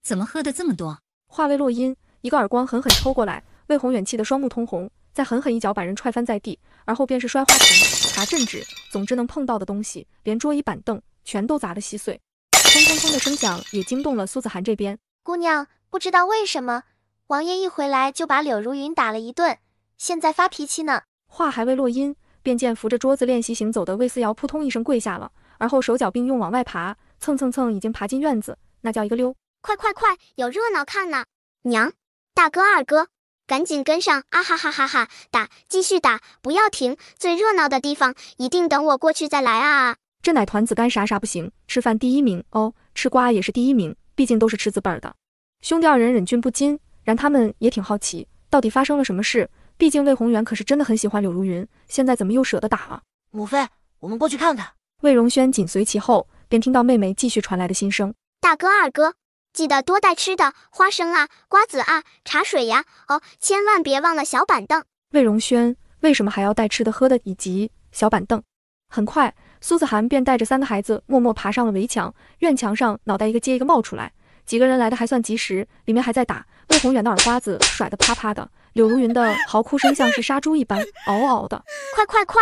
怎么喝的这么多？话未落音，一个耳光狠狠抽过来，魏宏远气得双目通红，再狠狠一脚把人踹翻在地，而后便是摔花瓶、茶镇纸，总之能碰到的东西，连桌椅板凳全都砸得稀碎。砰砰砰的声响也惊动了苏子涵这边。姑娘，不知道为什么，王爷一回来就把柳如云打了一顿，现在发脾气呢。话还未落音，便见扶着桌子练习行走的魏思瑶扑通一声跪下了，而后手脚并用往外爬，蹭蹭蹭已经爬进院子，那叫一个溜。快快快，有热闹看呢！娘，大哥二哥，赶紧跟上！啊哈哈哈哈！打，继续打，不要停！最热闹的地方，一定等我过去再来啊！这奶团子干啥不行，吃饭第一名哦，吃瓜也是第一名，毕竟都是吃字辈的。兄弟二人忍俊不禁，然他们也挺好奇，到底发生了什么事？毕竟魏宏远可是真的很喜欢柳如云，现在怎么又舍得打了？母妃，我们过去看看。魏荣轩紧随其后，便听到妹妹继续传来的心声：大哥二哥，记得多带吃的，花生啊、瓜子啊、茶水呀，哦，千万别忘了小板凳。魏荣轩为什么还要带吃的喝的以及小板凳？很快，苏子涵便带着3个孩子默默爬上了围墙，院墙上脑袋一个接一个冒出来，几个人来的还算及时，里面还在打。魏宏远的耳瓜子甩得啪啪的，柳如云的嚎哭声像是杀猪一般，嗷嗷的。快快快，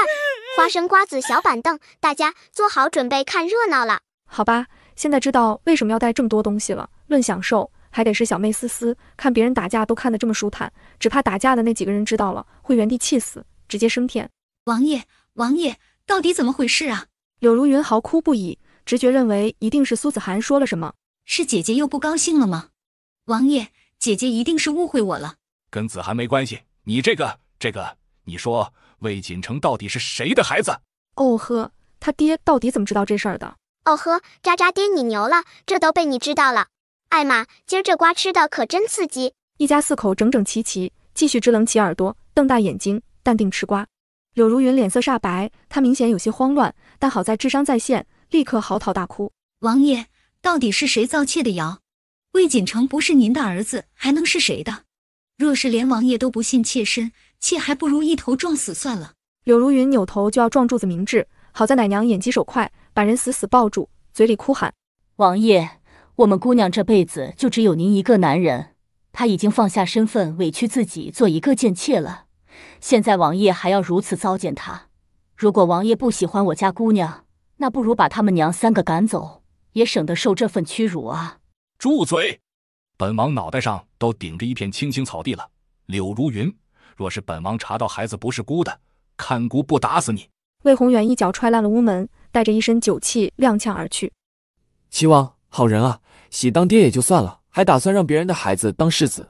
花生瓜子小板凳，大家做好准备看热闹了。好吧，现在知道为什么要带这么多东西了。论享受，还得是小妹思思，看别人打架都看得这么舒坦，只怕打架的那几个人知道了，会原地气死，直接升天。王爷，王爷，到底怎么回事啊？柳如云嚎哭不已，直觉认为一定是苏子涵说了什么。是姐姐又不高兴了吗？王爷，姐姐一定是误会我了。跟子涵没关系，你这个，你说魏锦城到底是谁的孩子？哦呵，他爹到底怎么知道这事儿的？哦呵，渣渣爹你牛了，这都被你知道了。艾玛，今儿这瓜吃的可真刺激。一家4口整整齐齐，继续支棱起耳朵，瞪大眼睛，淡定吃瓜。柳如云脸色煞白，她明显有些慌乱，但好在智商在线，立刻嚎啕大哭。王爷，到底是谁造窃的谣？魏锦城不是您的儿子，还能是谁的？若是连王爷都不信妾身，妾还不如一头撞死算了。柳如云扭头就要撞柱子明志，好在奶娘眼疾手快，把人死死抱住，嘴里哭喊：王爷，我们姑娘这辈子就只有您一个男人，她已经放下身份，委屈自己做一个贱妾了。现在王爷还要如此糟践她，如果王爷不喜欢我家姑娘，那不如把他们娘3个赶走，也省得受这份屈辱啊！住嘴！本王脑袋上都顶着一片青青草地了。柳如云，若是本王查到孩子不是姑的，看姑不打死你！魏宏远一脚踹烂了屋门，带着一身酒气踉跄而去。齐王，好人啊，喜当爹也就算了，还打算让别人的孩子当世子。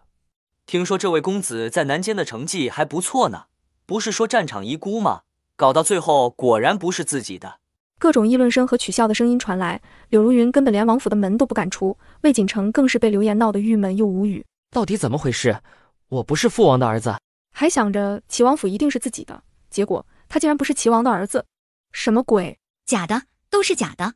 听说这位公子在南间的成绩还不错呢，不是说战场遗孤吗？搞到最后果然不是自己的。各种议论声和取笑的声音传来，柳如云根本连王府的门都不敢出，魏锦城更是被流言闹得郁闷又无语。到底怎么回事？我不是父王的儿子，还想着齐王府一定是自己的，结果他竟然不是齐王的儿子，什么鬼？假的，都是假的，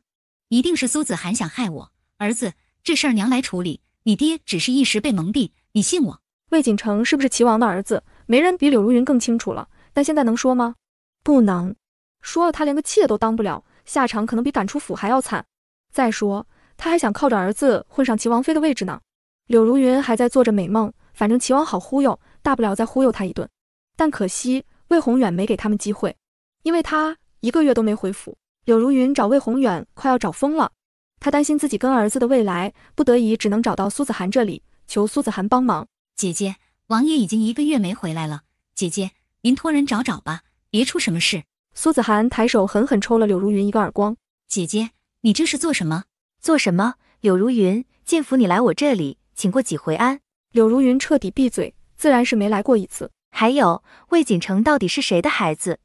一定是苏子涵想害我。儿子，这事儿娘来处理，你爹只是一时被蒙蔽，你信我。魏锦城是不是齐王的儿子，没人比柳如云更清楚了，但现在能说吗？不能说了，他连个妾都当不了，下场可能比赶出府还要惨。再说他还想靠着儿子混上齐王妃的位置呢。柳如云还在做着美梦，反正齐王好忽悠，大不了再忽悠他一顿。但可惜魏宏远没给他们机会，因为他1个月都没回府。柳如云找魏宏远快要找疯了，他担心自己跟儿子的未来，不得已只能找到苏子涵这里，求苏子涵帮忙。姐姐，王爷已经1个月没回来了，姐姐您托人找找吧，别出什么事。苏子涵抬手狠狠抽了柳如云一个耳光。姐姐，你这是做什么？做什么？柳如云，建府你来我这里请过几回安？柳如云彻底闭嘴，自然是没来过一次。还有，魏锦城到底是谁的孩子？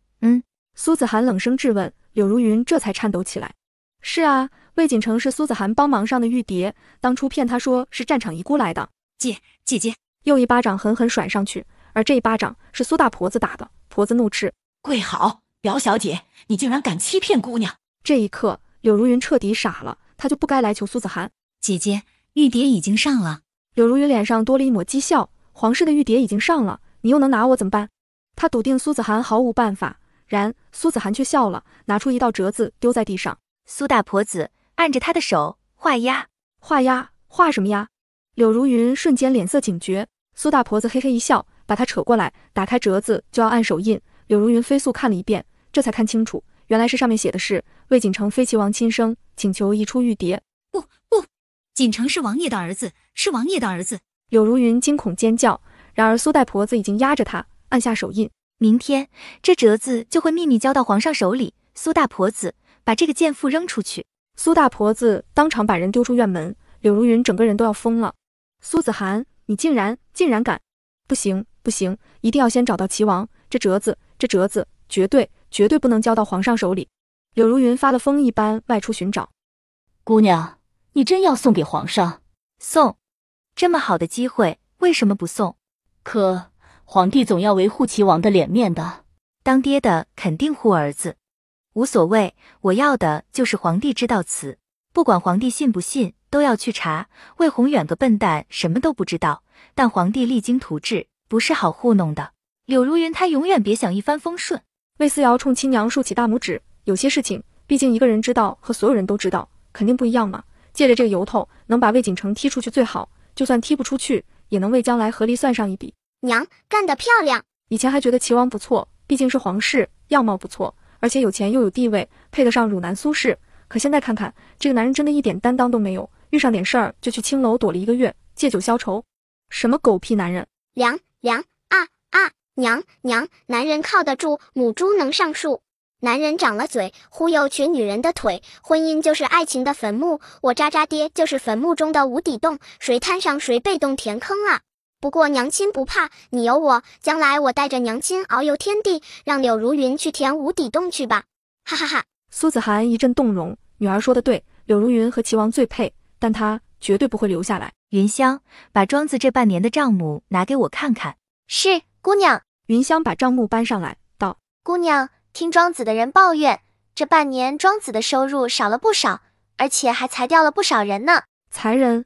苏子涵冷声质问，柳如云这才颤抖起来。是啊，魏锦城是苏子涵帮忙上的玉蝶，当初骗他说是战场遗孤来的。姐姐，又一巴掌狠狠甩上去，而这一巴掌是苏大婆子打的。婆子怒斥：跪好，表小姐，你竟然敢欺骗姑娘！这一刻，柳如云彻底傻了，她就不该来求苏子涵。姐姐，玉蝶已经上了。柳如云脸上多了一抹讥笑，皇室的玉蝶已经上了，你又能拿我怎么办？她笃定苏子涵毫无办法，然苏子涵却笑了，拿出一道折子丢在地上。苏大婆子按着她的手画押。画什么呀？柳如云瞬间脸色警觉。苏大婆子嘿嘿一笑，把她扯过来，打开折子就要按手印。柳如云飞速看了一遍，这才看清楚，原来是上面写的是魏锦城非齐王亲生，请求移出玉蝶。不，锦城是王爷的儿子，是王爷的儿子。柳如云惊恐尖叫，然而苏大婆子已经压着她，按下手印。明天这折子就会秘密交到皇上手里。苏大婆子，把这个贱妇扔出去！苏大婆子当场把人丢出院门，柳如云整个人都要疯了。苏子涵，你竟然敢！不行，一定要先找到齐王，这折子绝对不能交到皇上手里。柳如云发了疯一般外出寻找。姑娘，你真要送给皇上？送，这么好的机会，为什么不送？可皇帝总要维护齐王的脸面的。当爹的肯定护儿子。无所谓，我要的就是皇帝知道词，不管皇帝信不信，都要去查。魏宏远个笨蛋什么都不知道，但皇帝励精图治，不是好糊弄的。柳如云她永远别想一帆风顺。魏思瑶冲亲娘竖起大拇指，有些事情，毕竟一个人知道和所有人都知道，肯定不一样嘛。借着这个由头，能把魏锦城踢出去最好，就算踢不出去，也能为将来合力算上一笔。娘，干得漂亮！以前还觉得齐王不错，毕竟是皇室，样貌不错，而且有钱又有地位，配得上汝南苏氏。可现在看看，这个男人真的一点担当都没有，遇上点事儿就去青楼躲了1个月，借酒消愁。什么狗屁男人！娘，男人靠得住，母猪能上树。男人长了嘴，忽悠瘸女人的腿。婚姻就是爱情的坟墓，我渣渣爹就是坟墓中的无底洞，谁摊上谁被动填坑啊！不过娘亲不怕，你有我，将来我带着娘亲遨游天地，让柳如云去填无底洞去吧，哈哈哈！苏子涵一阵动容，女儿说的对，柳如云和齐王最配，但她绝对不会留下来。云香，把庄子这半年的账目拿给我看看。是，姑娘。云香把账目搬上来，道：姑娘，听庄子的人抱怨，这半年庄子的收入少了不少，而且还裁掉了不少人呢。裁人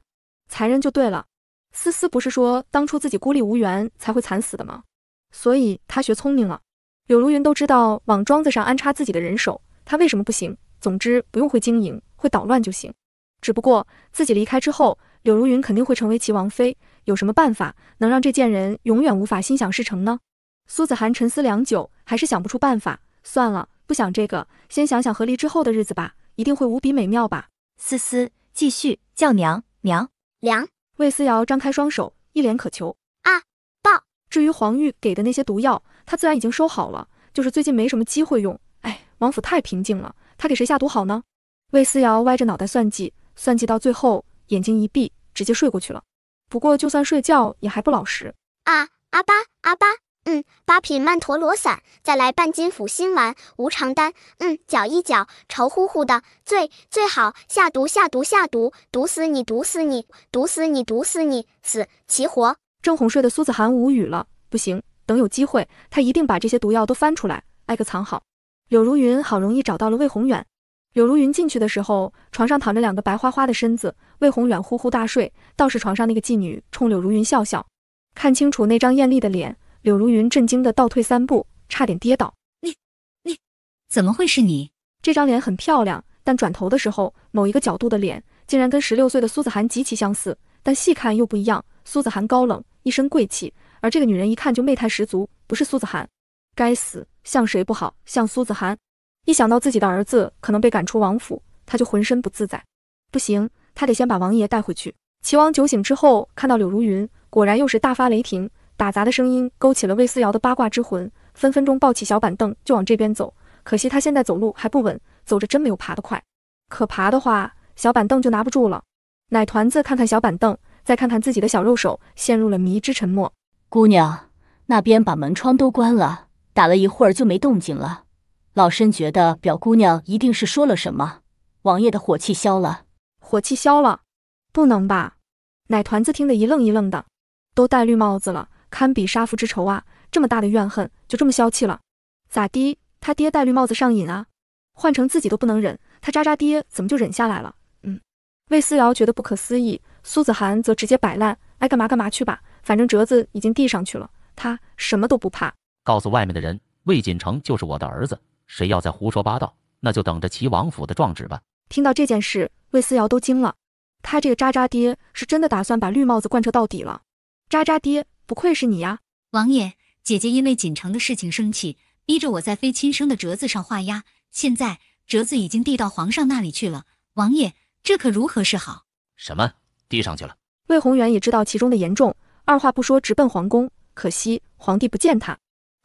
就对了。思思不是说当初自己孤立无援才会惨死的吗？所以她学聪明了。柳如云都知道往庄子上安插自己的人手，她为什么不行？总之不用会经营，会捣乱就行。只不过自己离开之后，柳如云肯定会成为齐王妃，有什么办法能让这贱人永远无法心想事成呢？苏子涵沉思良久，还是想不出办法。算了，不想这个，先想想和离之后的日子吧，一定会无比美妙吧。思思，继续叫娘。魏思瑶张开双手，一脸渴求。抱。至于黄玉给的那些毒药，他自然已经收好了，就是最近没什么机会用。王府太平静了，他给谁下毒好呢？魏思瑶歪着脑袋算计到最后，眼睛一闭，直接睡过去了。不过就算睡觉也还不老实。阿巴，8品曼陀罗散，再来半斤辅心丸，无常丹，搅一搅，稠乎乎的，最好下毒，毒死你，死齐活。正哄睡的苏子涵无语了，不行，等有机会，他一定把这些毒药都翻出来，挨个藏好。柳如云好容易找到了魏宏远。柳如云进去的时候，床上躺着2个白花花的身子，魏宏远呼呼大睡，倒是床上那个妓女冲柳如云笑笑。看清楚那张艳丽的脸，柳如云震惊的倒退3步，差点跌倒。你怎么会是你？这张脸很漂亮，但转头的时候，某一个角度的脸竟然跟16岁的苏子涵极其相似，但细看又不一样。苏子涵高冷，一身贵气，而这个女人一看就媚态十足，不是苏子涵。该死，像谁不好，像苏子涵。一想到自己的儿子可能被赶出王府，他就浑身不自在。不行，他得先把王爷带回去。齐王酒醒之后，看到柳如云，果然又是大发雷霆，打杂的声音勾起了魏思瑶的八卦之魂，分分钟抱起小板凳就往这边走。可惜他现在走路还不稳，走着真没有爬得快。可爬的话，小板凳就拿不住了。奶团子看看小板凳，再看看自己的小肉手，陷入了迷之沉默。姑娘，那边把门窗都关了，打了一会儿就没动静了。老身觉得表姑娘一定是说了什么，王爷的火气消了。火气消了？不能吧？奶团子听得一愣一愣的，都戴绿帽子了，堪比杀父之仇啊！这么大的怨恨，就这么消气了？咋的？他爹戴绿帽子上瘾啊？换成自己都不能忍，他渣渣爹怎么就忍下来了？魏思瑶觉得不可思议，苏子涵则直接摆烂，爱干嘛干嘛去吧，反正折子已经递上去了，他什么都不怕。告诉外面的人，魏锦城就是我的儿子，谁要再胡说八道，那就等着齐王府的状纸吧。听到这件事，魏思瑶都惊了，他这个渣渣爹是真的打算把绿帽子贯彻到底了。渣渣爹，不愧是你呀！王爷，姐姐因为锦城的事情生气，逼着我在非亲生的折子上画押，现在折子已经递到皇上那里去了。王爷，这可如何是好？什么？递上去了？魏宏远也知道其中的严重，二话不说直奔皇宫。可惜皇帝不见他，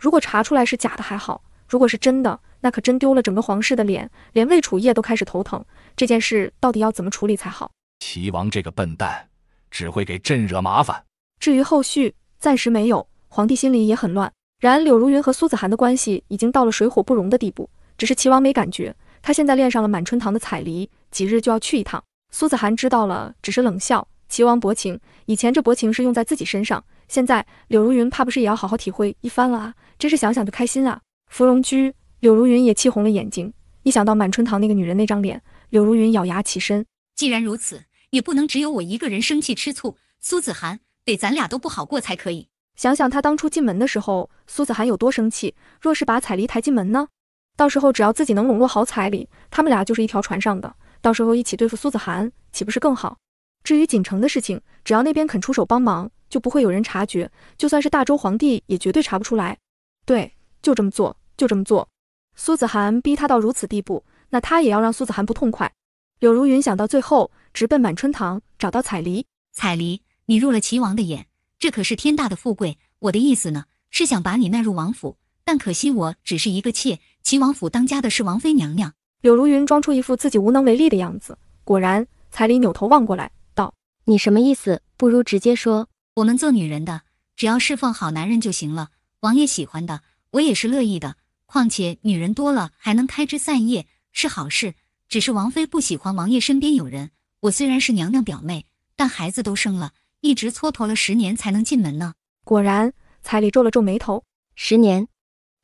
如果查出来是假的还好，如果是真的，那可真丢了整个皇室的脸，连魏楚业都开始头疼。这件事到底要怎么处理才好？齐王这个笨蛋，只会给朕惹麻烦。至于后续，暂时没有。皇帝心里也很乱。然柳如云和苏子涵的关系已经到了水火不容的地步，只是齐王没感觉。他现在恋上了满春堂的彩梨，几日就要去一趟。苏子涵知道了，只是冷笑。齐王薄情，以前这薄情是用在自己身上，现在柳如云怕不是也要好好体会一番了啊？真是想想就开心啊！芙蓉居，柳如云也气红了眼睛，一想到满春堂那个女人那张脸，柳如云咬牙起身。既然如此，也不能只有我一个人生气吃醋，苏子涵得咱俩都不好过才可以。想想他当初进门的时候，苏子涵有多生气，若是把彩梨抬进门呢？到时候只要自己能笼络好彩梨，他们俩就是一条船上的，到时候一起对付苏子涵，岂不是更好？至于锦城的事情，只要那边肯出手帮忙，就不会有人察觉，就算是大周皇帝也绝对查不出来。对，就这么做，就这么做。苏子涵逼他到如此地步，那他也要让苏子涵不痛快。柳如云想到最后，直奔满春堂找到彩梨。彩梨，你入了齐王的眼，这可是天大的富贵。我的意思呢，是想把你纳入王府，但可惜我只是一个妾，齐王府当家的是王妃娘娘。柳如云装出一副自己无能为力的样子。果然，彩梨扭头望过来，道：“你什么意思？不如直接说。我们做女人的，只要侍奉好男人就行了。王爷喜欢的，我也是乐意的。况且女人多了，还能开枝散叶，是好事。只是王妃不喜欢王爷身边有人。我虽然是娘娘表妹，但孩子都生了，一直蹉跎了10年才能进门呢。”果然，彩梨皱了皱眉头。10年，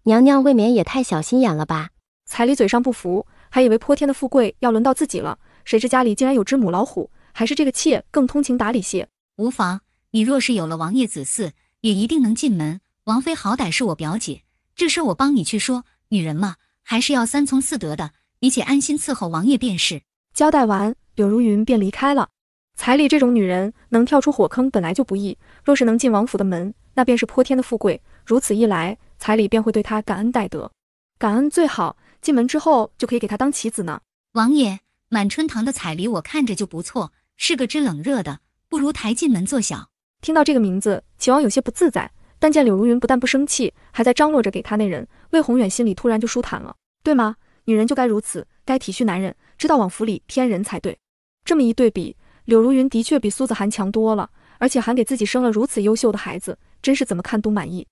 娘娘未免也太小心眼了吧？彩梨嘴上不服，还以为泼天的富贵要轮到自己了，谁知家里竟然有只母老虎，还是这个妾更通情达理些。无妨，你若是有了王爷子嗣，也一定能进门。王妃好歹是我表姐，这事我帮你去说。女人嘛，还是要3从4德的，你且安心伺候王爷便是。交代完，柳如云便离开了。彩梨这种女人能跳出火坑本来就不易，若是能进王府的门，那便是泼天的富贵。如此一来，彩梨便会对她感恩戴德。感恩最好，进门之后就可以给她当棋子呢。王爷，满春堂的彩梨我看着就不错，是个知冷热的，不如抬进门做小。听到这个名字，齐王有些不自在，但见柳如云不但不生气，还在张罗着给他那人，魏宏远心里突然就舒坦了，对吗？女人就该如此，该体恤男人，知道往府里添人才对。这么一对比，柳如云的确比苏子涵强多了，而且还给自己生了如此优秀的孩子，真是怎么看都满意。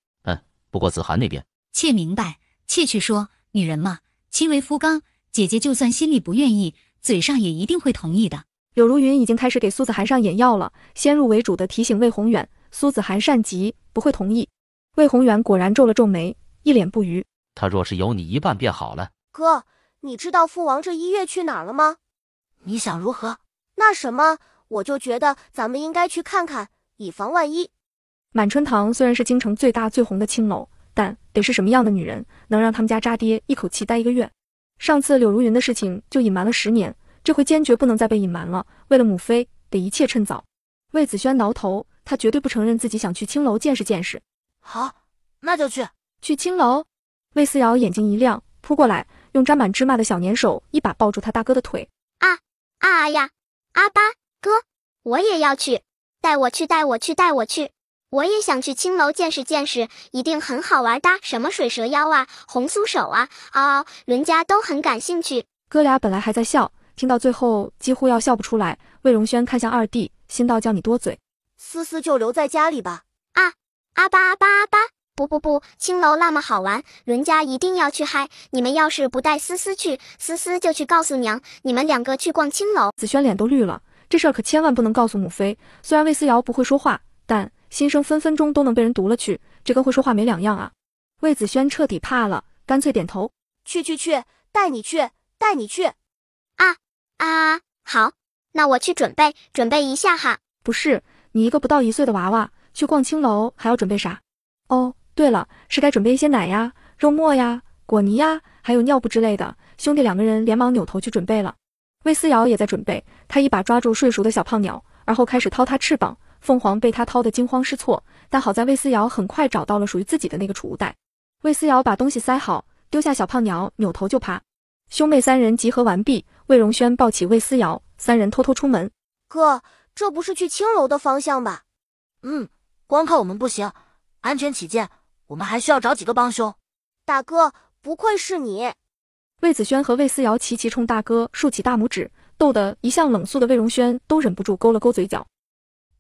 不过子涵那边，妾明白，妾去说，女人嘛，亲为夫纲，姐姐就算心里不愿意，嘴上也一定会同意的。柳如云已经开始给苏子涵上眼药了，先入为主的提醒魏宏远，苏子涵善极，不会同意。魏宏远果然皱了皱眉，一脸不愉。他若是有你一半便好了。哥，你知道父王这1月去哪儿了吗？你想如何？那什么，我就觉得咱们应该去看看，以防万一。满春堂虽然是京城最大最红的青楼，但得是什么样的女人能让他们家渣爹一口气待1个月？上次柳如云的事情就隐瞒了10年，这回坚决不能再被隐瞒了。为了母妃，得一切趁早。魏子轩挠头，他绝对不承认自己想去青楼见识见识。好，那就去。去青楼？魏思瑶眼睛一亮，扑过来，用沾满芝麻的小粘手一把抱住他大哥的腿。呀，阿巴哥，我也要去，带我去，带我去，带我去。我也想去青楼见识见识，一定很好玩的，什么水蛇腰啊，红酥手啊，伦家都很感兴趣。哥俩本来还在笑，听到最后几乎要笑不出来。魏荣轩看向二弟，心道叫你多嘴，思思就留在家里吧。阿巴，不，青楼那么好玩，人家一定要去嗨。你们要是不带思思去，思思就去告诉娘，你们2个去逛青楼。子轩脸都绿了，这事儿可千万不能告诉母妃。虽然魏思瑶不会说话，但心声分分钟都能被人读了去，这跟会说话没两样啊。魏子轩彻底怕了，干脆点头，去，带你去。好，那我去准备一下哈。不是，你一个不到1岁的娃娃去逛青楼还要准备啥？哦，对了，是该准备一些奶呀、肉末呀、果泥呀，还有尿布之类的。兄弟2个人连忙扭头去准备了。魏思瑶也在准备，他一把抓住睡熟的小胖鸟，而后开始掏它翅膀。凤凰被他掏得惊慌失措，但好在魏思瑶很快找到了属于自己的那个储物袋。魏思瑶把东西塞好，丢下小胖鸟，扭头就爬。兄妹3人集合完毕，魏荣轩抱起魏思瑶，3人偷偷出门。哥，这不是去青楼的方向吧？光靠我们不行，安全起见，我们还需要找几个帮凶。大哥，不愧是你。魏子轩和魏思瑶齐齐冲大哥竖起大拇指，逗得一向冷肃的魏荣轩都忍不住勾了勾嘴角。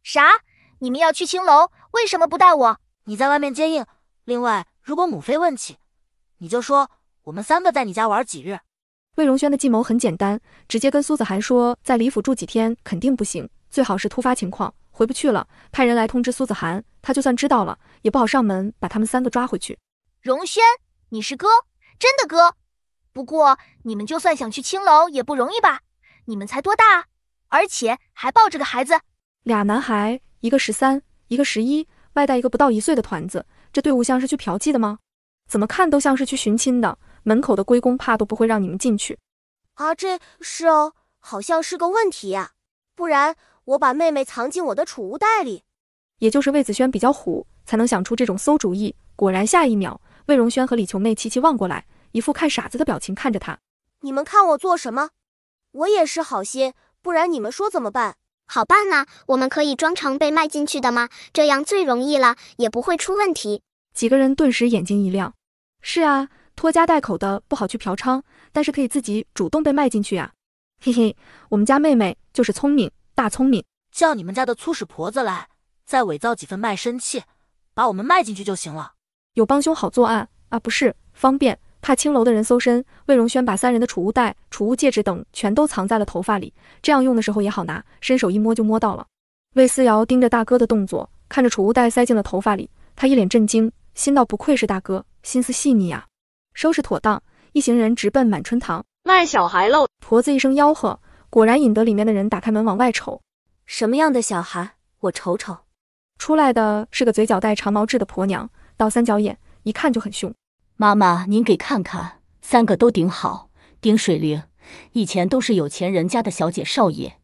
啥？你们要去青楼，为什么不带我？你在外面接应。另外，如果母妃问起，你就说我们3个在你家玩几日。魏荣轩的计谋很简单，直接跟苏子涵说在李府住几天肯定不行，最好是突发情况回不去了，派人来通知苏子涵，他就算知道了也不好上门把他们3个抓回去。荣轩，你是哥，真的哥？不过你们就算想去青楼也不容易吧？你们才多大啊？而且还抱着个孩子。俩男孩，一个13，一个11，外带一个不到1岁的团子，这队伍像是去嫖妓的吗？怎么看都像是去寻亲的，门口的龟公怕都不会让你们进去。这是哦，好像是个问题呀。不然我把妹妹藏进我的储物袋里。也就是魏子轩比较虎，才能想出这种馊主意。果然下一秒，魏荣轩和李琼妹齐齐望过来，一副看傻子的表情看着他。你们看我做什么？我也是好心，不然你们说怎么办？好办啊，我们可以装成被卖进去的吗？这样最容易了，也不会出问题。几个人顿时眼睛一亮。是啊，拖家带口的不好去嫖娼，但是可以自己主动被卖进去啊。嘿嘿，我们家妹妹就是聪明，大聪明。叫你们家的粗使婆子来，再伪造几份卖身契，把我们卖进去就行了。有帮凶好作案啊，不是方便。怕青楼的人搜身，魏荣轩把3人的储物袋、储物戒指等全都藏在了头发里，这样用的时候也好拿，伸手一摸就摸到了。魏思瑶盯着大哥的动作，看着储物袋塞进了头发里，他一脸震惊，心道不愧是大哥，心思细腻呀。收拾妥当，一行人直奔满春堂。卖小孩喽！婆子一声吆喝，果然引得里面的人打开门往外瞅。什么样的小孩？我瞅瞅。出来的是个嘴角带长毛痣的婆娘，倒3角眼，一看就很凶。妈妈，您给看看，3个都顶好，顶水灵，以前都是有钱人家的小姐少爷，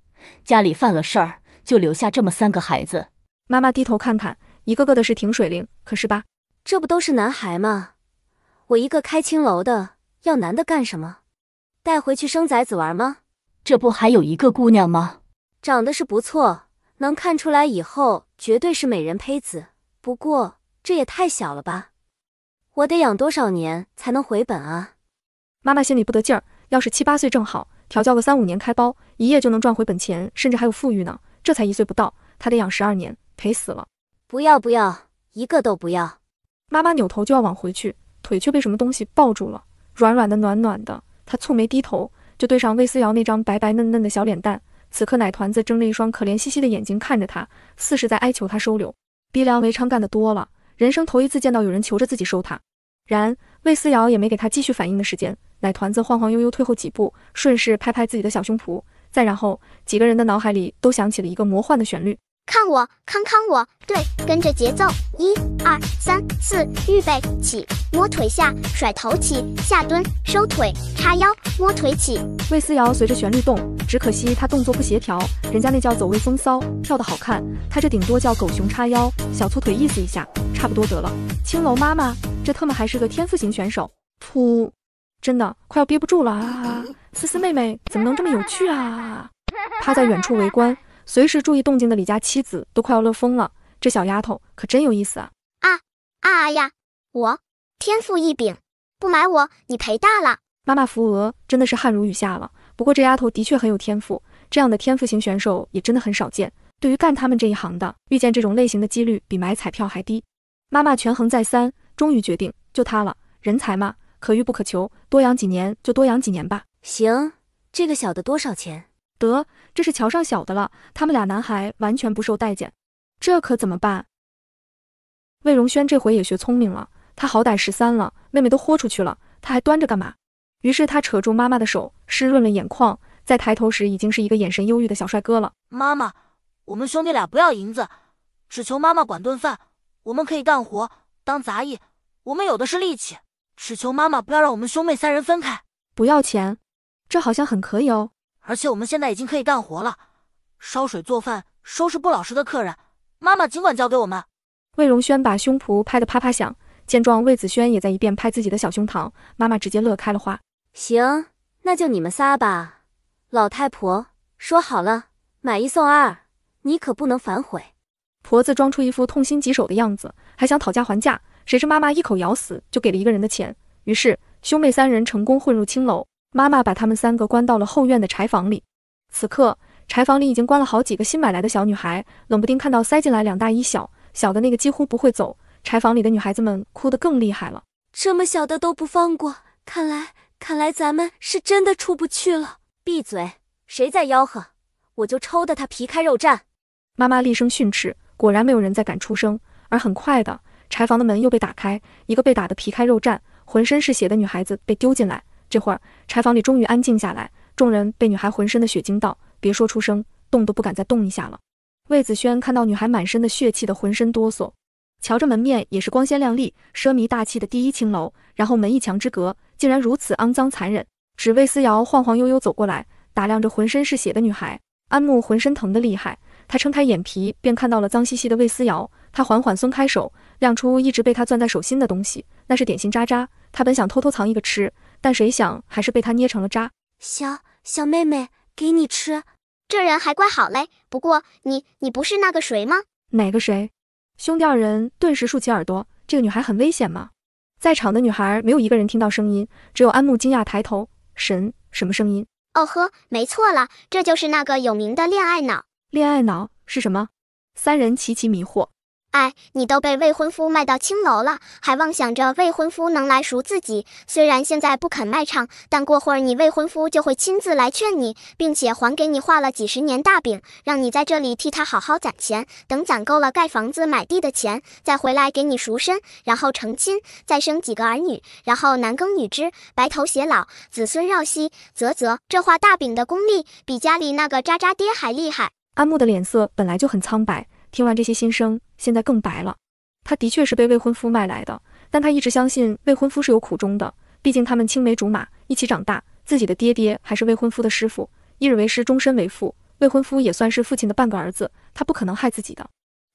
家里犯了事儿，就留下这么3个孩子。妈妈低头看看，一个个的是挺水灵，可是吧？这不都是男孩吗？我一个开青楼的，要男的干什么？带回去生崽子玩吗？这不还有一个姑娘吗？长得是不错，能看出来以后绝对是美人胚子，不过这也太小了吧。我得养多少年才能回本啊？妈妈心里不得劲儿，要是7、8岁正好，调教个3、5年开包，一夜就能赚回本钱，甚至还有富裕呢。这才1岁不到，他得养12年，赔死了。不要，一个都不要。妈妈扭头就要往回去，腿却被什么东西抱住了，软软的，暖暖的。她蹙眉低头，就对上魏思瑶那张白白嫩嫩的小脸蛋。此刻奶团子睁着一双可怜兮兮的眼睛看着他，似是在哀求他收留。逼良为娼干得多了，人生头一次见到有人求着自己收他。然魏思瑶也没给他继续反应的时间，奶团子晃晃悠悠退后几步，顺势拍拍自己的小胸脯，再然后几个人的脑海里都响起了一个魔幻的旋律。看我，康我，对，跟着节奏，1、2、3、4，预备起，摸腿下，甩头起，下蹲，收腿，叉腰，摸腿起。魏思瑶随着旋律动，只可惜她动作不协调，人家那叫走位风骚，跳得好看，她这顶多叫狗熊叉腰，小粗腿意思一下，差不多得了。青楼妈妈，这特么还是个天赋型选手，噗，真的快要憋不住了啊！思思妹妹怎么能这么有趣啊？趴在远处围观，随时注意动静的李家妻子都快要乐疯了，这小丫头可真有意思啊！呀，我天赋异禀，不买我你赔大了。妈妈扶额，真的是汗如雨下了。不过这丫头的确很有天赋，这样的天赋型选手也真的很少见。对于干他们这一行的，遇见这种类型的几率比买彩票还低。妈妈权衡再三，终于决定就他了。人才嘛，可遇不可求，多养几年就多养几年吧。行，这个小的多少钱？得，这是瞧上小的了，他们俩男孩完全不受待见，这可怎么办？魏荣轩这回也学聪明了，他好歹13了，妹妹都豁出去了，他还端着干嘛？于是他扯住妈妈的手，湿润了眼眶，再抬头时已经是一个眼神忧郁的小帅哥了。妈妈，我们兄弟俩不要银子，只求妈妈管顿饭，我们可以干活当杂役，我们有的是力气，只求妈妈不要让我们兄妹3人分开。不要钱？这好像很可以哦。而且我们现在已经可以干活了，烧水做饭，收拾不老实的客人，妈妈尽管交给我们。魏荣轩把胸脯拍得啪啪响，见状魏子轩也在一边拍自己的小胸膛，妈妈直接乐开了花。行，那就你们仨吧。老太婆，说好了，买1送2，你可不能反悔。婆子装出一副痛心疾首的样子，还想讨价还价，谁知妈妈一口咬死就给了一个人的钱。于是兄妹3人成功混入青楼，妈妈把他们3个关到了后院的柴房里。此刻柴房里已经关了好几个新买来的小女孩，冷不丁看到塞进来2大1小，小的那个几乎不会走，柴房里的女孩子们哭得更厉害了。这么小的都不放过，看来咱们是真的出不去了。闭嘴，谁再吆喝，我就抽得他皮开肉绽。妈妈厉声训斥，果然没有人再敢出声。而很快的，柴房的门又被打开，一个被打得皮开肉绽，浑身是血的女孩子被丢进来。这会儿柴房里终于安静下来，众人被女孩浑身的血惊到，别说出声，动都不敢再动一下了。魏子轩看到女孩满身的血气的浑身哆嗦，瞧着门面也是光鲜亮丽、奢靡大气的第1青楼，然后门一墙之隔竟然如此肮脏残忍。只魏思瑶晃晃悠悠走过来，打量着浑身是血的女孩。安木浑身疼得厉害，他撑开眼皮便看到了脏兮兮的魏思瑶，他缓缓松开手，亮出一直被他攥在手心的东西，那是点心渣渣。他本想偷偷藏一个吃，但谁想还是被他捏成了渣。小妹妹，给你吃。这人还怪好嘞，不过你不是那个谁吗？哪个谁？兄弟2人顿时竖起耳朵，这个女孩很危险吗？在场的女孩没有一个人听到声音，只有安木惊讶抬头，神，什么声音？哦呵，没错了，这就是那个有名的恋爱脑。恋爱脑是什么？3人齐齐迷惑。哎，你都被未婚夫卖到青楼了，还妄想着未婚夫能来赎自己。虽然现在不肯卖唱，但过会儿你未婚夫就会亲自来劝你，并且还给你画了几10年大饼，让你在这里替他好好攒钱，等攒够了盖房子买地的钱，再回来给你赎身，然后成亲，再生几个儿女，然后男耕女织，白头偕老，子孙绕膝。这画大饼的功力比家里那个渣渣爹还厉害。安木的脸色本来就很苍白，听完这些心声，现在更白了。他的确是被未婚夫卖来的，但他一直相信未婚夫是有苦衷的，毕竟他们青梅竹马，一起长大，自己的爹爹还是未婚夫的师傅，一日为师，终身为父，未婚夫也算是父亲的半个儿子，他不可能害自己的。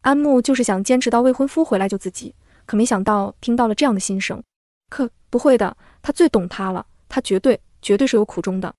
安木就是想坚持到未婚夫回来救自己，可没想到听到了这样的心声。可不会的，他最懂他了，他绝对是有苦衷的。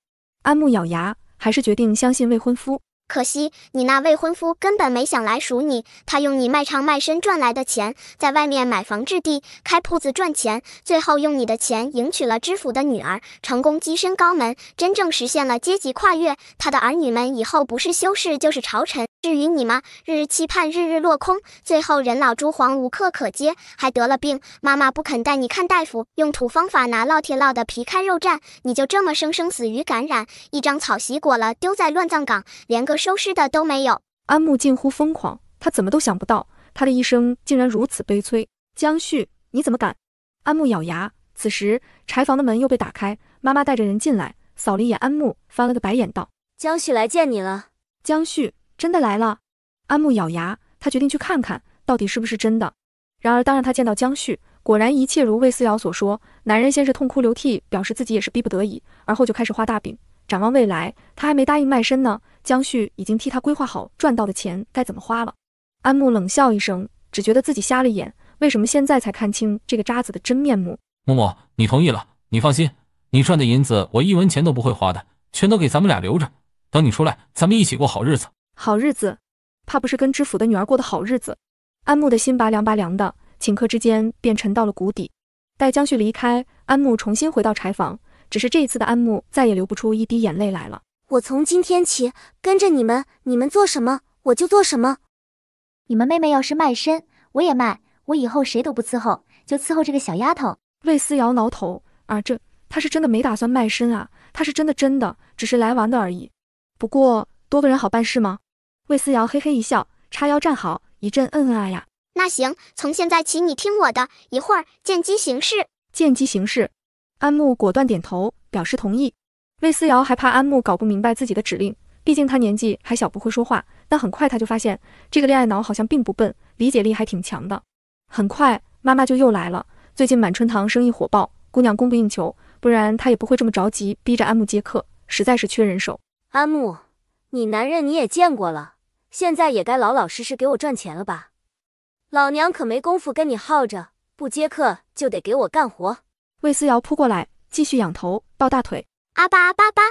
安木咬牙，还是决定相信未婚夫。可惜你那未婚夫根本没想来赎你，他用你卖唱卖身赚来的钱，在外面买房置地，开铺子赚钱，最后用你的钱迎娶了知府的女儿，成功跻身高门，真正实现了阶级跨越。他的儿女们以后不是修士就是朝臣，至于你吗？日日期盼，日日落空，最后人老珠黄，无客可接，还得了病，妈妈不肯带你看大夫，用土方法拿烙铁烙得皮开肉绽，你就这么生生死于感染，一张草席裹了丢在乱葬岗，连个收尸的都没有。安木近乎疯狂，他怎么都想不到，他的一生竟然如此悲催。江旭，你怎么敢？安木咬牙。此时柴房的门又被打开，妈妈带着人进来，扫了一眼安木，翻了个白眼道：江旭来见你了。江旭真的来了？安木咬牙，他决定去看看到底是不是真的。然而当让他见到江旭，果然一切如魏思瑶所说，男人先是痛哭流涕，表示自己也是逼不得已，而后就开始画大饼。展望未来，他还没答应卖身呢，江旭已经替他规划好赚到的钱该怎么花了。安木冷笑一声，只觉得自己瞎了眼，为什么现在才看清这个渣子的真面目？默默，你同意了，你放心，你赚的银子我1文钱都不会花的，全都给咱们俩留着，等你出来，咱们一起过好日子。好日子？怕不是跟知府的女儿过的好日子？安木的心拔凉的，顷刻之间便沉到了谷底。待江旭离开，安木重新回到柴房，只是这一次的安木再也流不出一滴眼泪来了。我从今天起跟着你们，你们做什么我就做什么。你们妹妹要是卖身，我也卖，我以后谁都不伺候，就伺候这个小丫头。魏思瑶挠头，他是真的没打算卖身啊，他是真的只是来玩的而已。不过多个人好办事吗？魏思瑶嘿嘿一笑，叉腰站好，一阵恩恩爱呀。那行，从现在起你听我的，一会儿见机行事。见机行事。安木果断点头，表示同意。魏思瑶还怕安木搞不明白自己的指令，毕竟他年纪还小，不会说话。但很快他就发现，这个恋爱脑好像并不笨，理解力还挺强的。很快，妈妈就又来了。最近满春堂生意火爆，姑娘供不应求，不然她也不会这么着急逼着安木接客，实在是缺人手。安木，你男人你也见过了，现在也该老老实实给我赚钱了吧？老娘可没工夫跟你耗着，不接客就得给我干活。魏思瑶扑过来，继续仰头抱大腿。阿巴阿巴巴，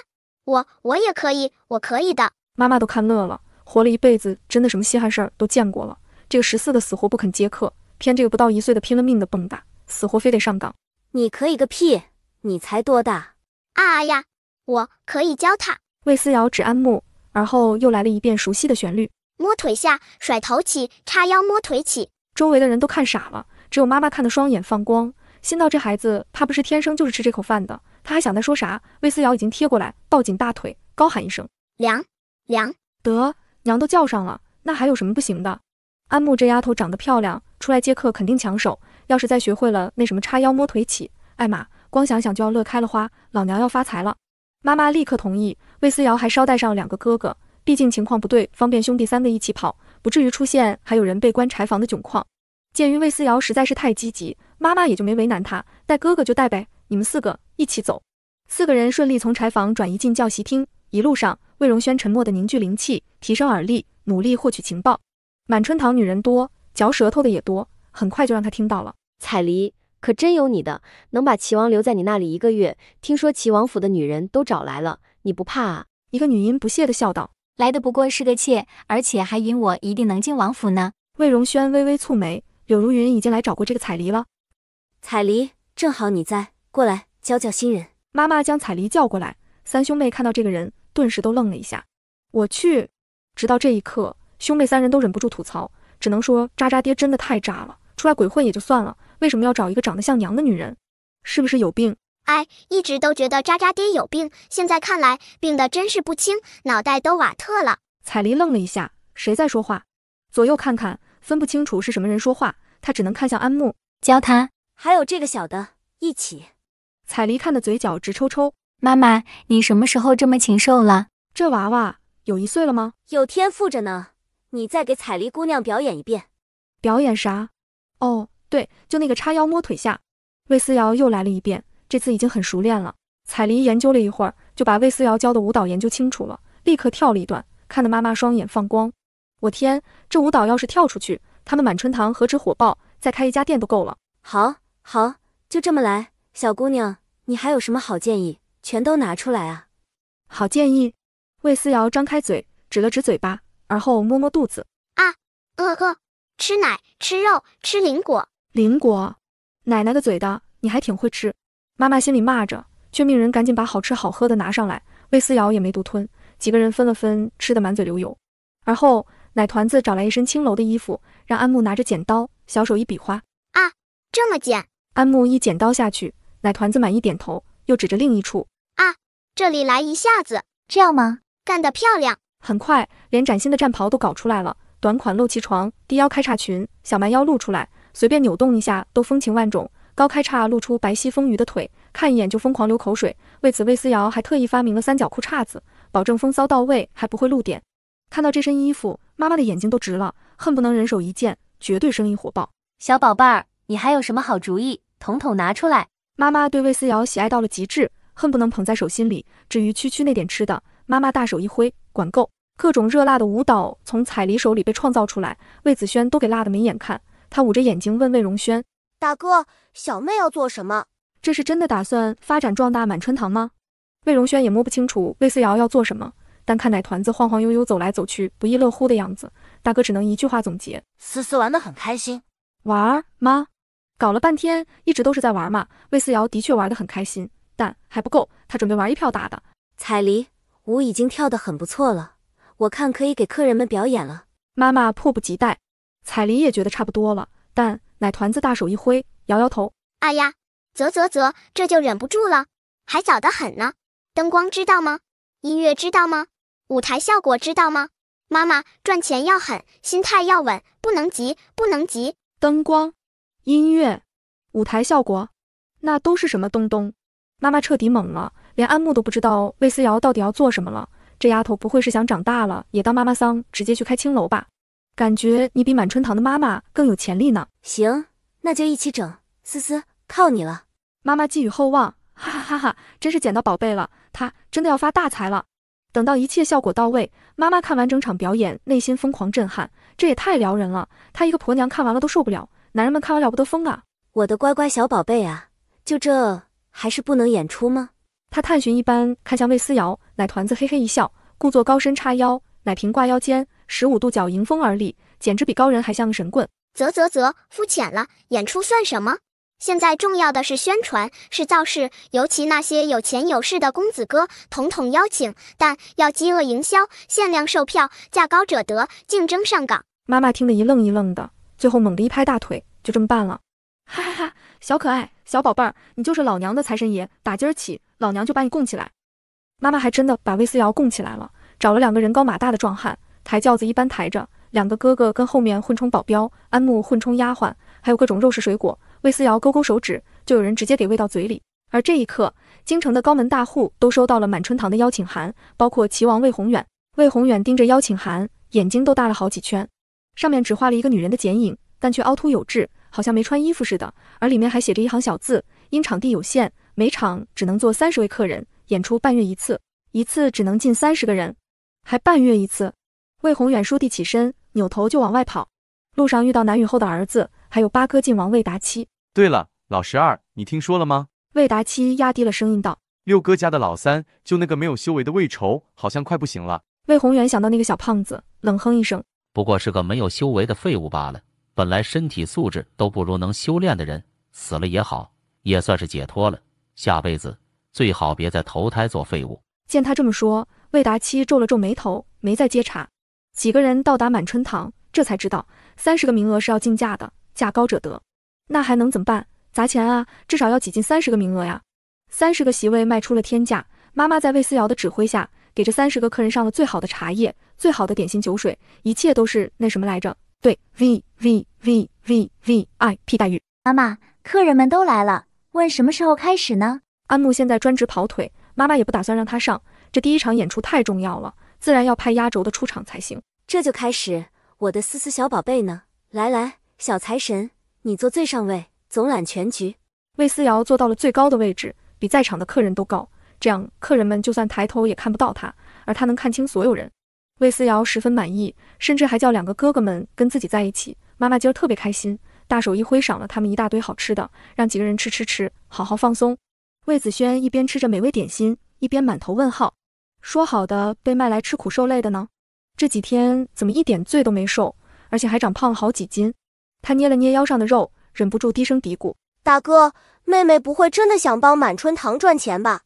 我也可以，我可以的。妈妈都看乐了，活了一辈子，真的什么稀罕事儿都见过了。这个14的死活不肯接客，偏这个不到1岁的拼了命的蹦跶，死活非得上岗。你可以个屁，你才多大？啊呀，我可以教他。魏思瑶指安木，而后又来了一遍熟悉的旋律：摸腿下，甩头起，叉腰摸腿起。周围的人都看傻了，只有妈妈看得双眼放光，心道这孩子怕不是天生就是吃这口饭的。他还想再说啥，魏思瑶已经贴过来，抱紧大腿，高喊一声：凉。得，娘都叫上了，那还有什么不行的？安木这丫头长得漂亮，出来接客肯定抢手，要是再学会了那什么叉腰摸腿起，艾玛光想想就要乐开了花，老娘要发财了。妈妈立刻同意，魏思瑶还捎带上2个哥哥，毕竟情况不对，方便兄弟3个一起跑，不至于出现还有人被关柴房的窘况。鉴于魏思瑶实在是太积极，妈妈也就没为难她，带哥哥就带呗，你们4个一起走。4个人顺利从柴房转移进教习厅，一路上魏荣轩沉默地凝聚灵气，提升耳力，努力获取情报。满春堂女人多，嚼舌头的也多，很快就让他听到了。彩梨，可真有你的，能把齐王留在你那里1个月，听说齐王府的女人都找来了，你不怕啊？一个女音不屑地笑道：来的不过是个妾，而且还允我一定能进王府呢。魏荣轩微微蹙眉，柳如云已经来找过这个彩梨了。彩梨，正好你在，过来教教新人。妈妈将彩梨叫过来，3兄妹看到这个人，顿时都愣了一下。我去！直到这一刻，兄妹3人都忍不住吐槽，只能说渣渣爹真的太渣了，出来鬼混也就算了，为什么要找一个长得像娘的女人？是不是有病？哎，一直都觉得渣渣爹有病，现在看来病得真是不轻，脑袋都瓦特了。彩梨愣了一下，谁在说话？左右看看，分不清楚是什么人说话，她只能看向安木，教他。还有这个小的，一起。彩梨看的嘴角直抽抽。妈妈，你什么时候这么禽兽了？这娃娃有1岁了吗？有天赋着呢，你再给彩梨姑娘表演一遍。表演啥？哦，对，就那个叉腰摸腿下。魏思瑶又来了一遍，这次已经很熟练了。彩梨研究了一会儿，就把魏思瑶教的舞蹈研究清楚了，立刻跳了一段，看得妈妈双眼放光。我天，这舞蹈要是跳出去，他们满春堂何止火爆，再开一家店都够了。好，就这么来。小姑娘，你还有什么好建议？全都拿出来啊！好建议。魏思瑶张开嘴，指了指嘴巴，而后摸摸肚子。啊，吃奶，吃肉，吃灵果。灵果？奶奶个嘴的，你还挺会吃。妈妈心里骂着，却命人赶紧把好吃好喝的拿上来。魏思瑶也没独吞，几个人分了分，吃得满嘴流油。而后奶团子找来一身青楼的衣服，让安木拿着剪刀，小手一比划。啊，这么剪？安木一剪刀下去，奶团子满意点头，又指着另一处。啊，这里来一下子。这样吗？干得漂亮。很快连崭新的战袍都搞出来了，短款露脐床，低腰开叉裙，小蛮腰露出来，随便扭动一下都风情万种。高开叉露出白皙丰腴的腿，看一眼就疯狂流口水。为此魏思瑶还特意发明了3角裤叉子，保证风骚到位，还不会露点。看到这身衣服，妈妈的眼睛都直了，恨不能人手一件，绝对生意火爆。小宝贝儿，你还有什么好主意，统统拿出来。妈妈对魏思瑶喜爱到了极致，恨不能捧在手心里。至于区那点吃的，妈妈大手一挥，管够。各种热辣的舞蹈从彩梨手里被创造出来，魏子轩都给辣得没眼看。他捂着眼睛问魏荣轩：大哥，小妹要做什么？这是真的打算发展壮大满春堂吗？魏荣轩也摸不清楚魏思瑶要做什么，但看奶团子晃晃悠悠走来走去，不亦乐乎的样子，大哥只能一句话总结：思思玩得很开心。玩吗？搞了半天一直都是在玩嘛。魏思瑶的确玩得很开心，但还不够，他准备玩一票大的。彩梨，舞已经跳得很不错了，我看可以给客人们表演了。妈妈迫不及待，彩梨也觉得差不多了，但奶团子大手一挥，摇摇头。哎呀，啧，这就忍不住了，还早得很呢。灯光知道吗？音乐知道吗？舞台效果知道吗？妈妈，赚钱要狠，心态要稳，不能急，不能急。灯光、音乐、舞台效果，那都是什么东东？妈妈彻底懵了，连安木都不知道魏思瑶到底要做什么了。这丫头不会是想长大了也当妈妈桑，直接去开青楼吧？感觉你比满春堂的妈妈更有潜力呢。行，那就一起整，思思，靠你了。妈妈寄予厚望，哈哈哈哈，真是捡到宝贝了，她真的要发大财了。等到一切效果到位，妈妈看完整场表演，内心疯狂震撼，这也太撩人了。她一个婆娘看完了都受不了，男人们看完了不得疯啊！我的乖乖小宝贝啊，就这还是不能演出吗？她探寻一般看向魏思瑶，奶团子嘿嘿一笑，故作高深叉腰，奶瓶挂腰间，15度角迎风而立，简直比高人还像个神棍。啧，肤浅了，演出算什么？现在重要的是宣传，是造势，尤其那些有钱有势的公子哥，统统邀请，但要饥饿营销，限量售票，价高者得，竞争上岗。妈妈听得一愣一愣的，最后猛地一拍大腿，就这么办了。哈哈哈，小可爱，小宝贝儿，你就是老娘的财神爷，打今儿起，老娘就把你供起来。妈妈还真的把魏思瑶供起来了，找了2个人高马大的壮汉，抬轿子一般抬着，2个哥哥跟后面混充保镖，安木混充丫鬟，还有各种肉食水果。魏思瑶勾勾手指，就有人直接给喂到嘴里。而这一刻，京城的高门大户都收到了满春堂的邀请函，包括齐王魏宏远。魏宏远盯着邀请函，眼睛都大了好几圈，上面只画了一个女人的剪影，但却凹凸有致，好像没穿衣服似的。而里面还写着一行小字：因场地有限，每场只能坐30位客人，演出半月一次，一次只能进30个人，还半月一次。魏宏远倏地起身，扭头就往外跑。路上遇到南雨后的儿子，还有8哥晋王魏达期。对了，老12，你听说了吗？魏达期压低了声音道：“6哥家的老3，就那个没有修为的魏仇，好像快不行了。”魏宏远想到那个小胖子，冷哼一声：“不过是个没有修为的废物罢了。本来身体素质都不如能修炼的人，死了也好，也算是解脱了。下辈子最好别再投胎做废物。”见他这么说，魏达期皱了皱眉头，没再接茬。几个人到达满春堂，这才知道30个名额是要竞价的，价高者得。那还能怎么办？砸钱啊，至少要挤进30个名额呀。30个席位卖出了天价，妈妈在魏思瑶的指挥下，给这30个客人上了最好的茶叶，最好的点心酒水，一切都是那什么来着？对 ，VIP 待遇。妈妈，客人们都来了，问什么时候开始呢？安木现在专职跑腿，妈妈也不打算让他上，这第一场演出太重要了，自然要派压轴的出场才行。这就开始，我的思思小宝贝呢？来，小财神，你坐最上位，总揽全局。魏思瑶坐到了最高的位置，比在场的客人都高，这样客人们就算抬头也看不到他，而他能看清所有人。魏思瑶十分满意，甚至还叫2个哥哥们跟自己在一起。妈妈今儿特别开心，大手一挥赏了他们一大堆好吃的，让几个人吃，好好放松。魏子轩一边吃着美味点心，一边满头问号，说好的被卖来吃苦受累的呢？这几天怎么一点罪都没受，而且还长胖了好几斤。他捏了捏腰上的肉，忍不住低声嘀咕：“大哥，妹妹不会真的想帮满春堂赚钱吧？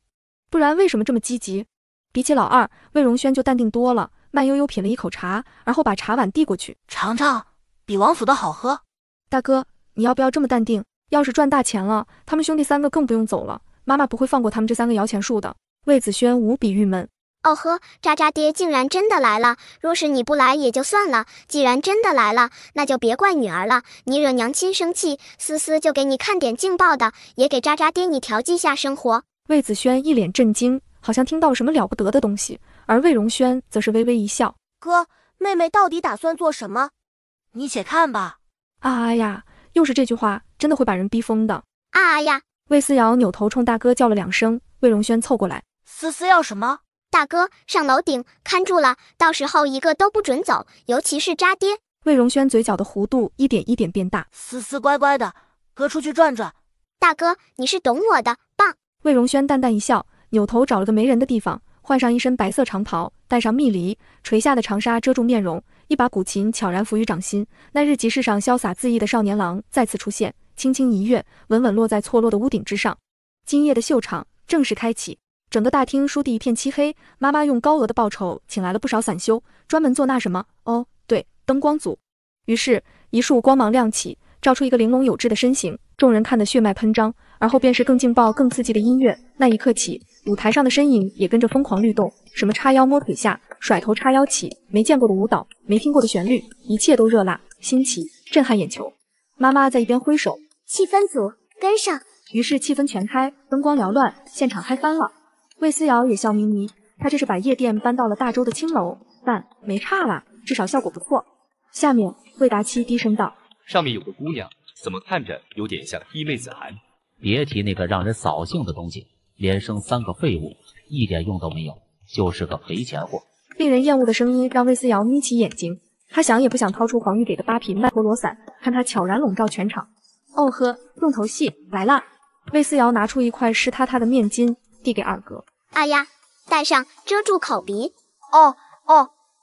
不然为什么这么积极？”比起老2，魏荣轩就淡定多了，慢悠悠品了一口茶，而后把茶碗递过去：“尝尝，比王府的好喝。”大哥，你要不要这么淡定？要是赚大钱了，他们兄弟3个更不用走了，妈妈不会放过他们这3个摇钱树的。魏子轩无比郁闷。哦呵，渣渣爹竟然真的来了！若是你不来也就算了，既然真的来了，那就别怪女儿了。你惹娘亲生气，思思就给你看点劲爆的，也给渣渣爹你调剂下生活。魏子轩一脸震惊，好像听到了什么了不得的东西，而魏荣轩则是微微一笑：“哥，妹妹到底打算做什么？你且看吧。”啊呀，又是这句话，真的会把人逼疯的。啊呀！魏思瑶扭头冲大哥叫了2声，魏荣轩凑过来：“思思要什么？”大哥，上楼顶，看住了，到时候一个都不准走，尤其是渣爹。魏荣轩嘴角的弧度一点一点变大。思思乖乖的，哥出去转转。大哥，你是懂我的，棒。魏荣轩淡淡一笑，扭头找了个没人的地方，换上一身白色长袍，戴上蜜梨，垂下的长纱遮住面容，一把古琴悄然浮于掌心。那日集市上潇洒恣意的少年郎再次出现，轻轻一跃，稳稳落在错落的屋顶之上。今夜的秀场正式开启。整个大厅倏地一片漆黑，妈妈用高额的报酬请来了不少散修，专门做那什么对，灯光组。于是一束光芒亮起，照出一个玲珑有致的身形，众人看得血脉喷张，而后便是更劲爆、更刺激的音乐。那一刻起，舞台上的身影也跟着疯狂律动，什么叉腰摸腿下、甩头叉腰起，没见过的舞蹈，没听过的旋律，一切都热辣、新奇、震撼眼球。妈妈在一边挥手，气氛组跟上。于是气氛全开，灯光缭乱，现场嗨翻了。魏思瑶也笑眯眯，她这是把夜店搬到了大洲的青楼，但没差啦，至少效果不错。下面魏达七低声道：“上面有个姑娘，怎么看着有点像一妹子涵。”别提那个让人扫兴的东西，连生3个废物，一点用都没有，就是个赔钱货。令人厌恶的声音让魏思瑶眯起眼睛，她想也不想掏出黄玉给的8匹曼陀罗伞，看他悄然笼罩全场。哦呵，重头戏来啦！魏思瑶拿出一块湿塌塌的面巾，递给二哥。哎呀，戴上，遮住口鼻。哦，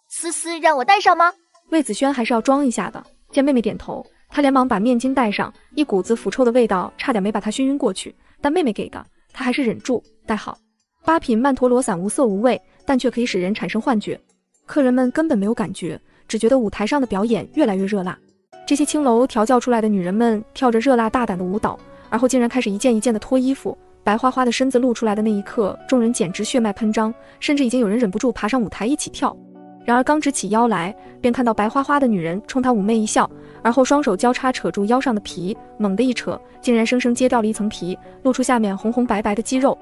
思思让我戴上吗？魏子轩还是要装一下的，见妹妹点头，他连忙把面巾戴上，一股子腐臭的味道差点没把他熏晕过去，但妹妹给的，他还是忍住戴好。8品曼陀罗伞无色无味，但却可以使人产生幻觉。客人们根本没有感觉，只觉得舞台上的表演越来越热辣。这些青楼调教出来的女人们跳着热辣大胆的舞蹈，而后竟然开始一件一件的脱衣服，白花花的身子露出来的那一刻，众人简直血脉喷张，甚至已经有人忍不住爬上舞台一起跳。然而刚直起腰来，便看到白花花的女人冲他妩媚一笑，而后双手交叉扯住腰上的皮，猛地一扯，竟然生生揭掉了一层皮，露出下面红红白白的肌肉。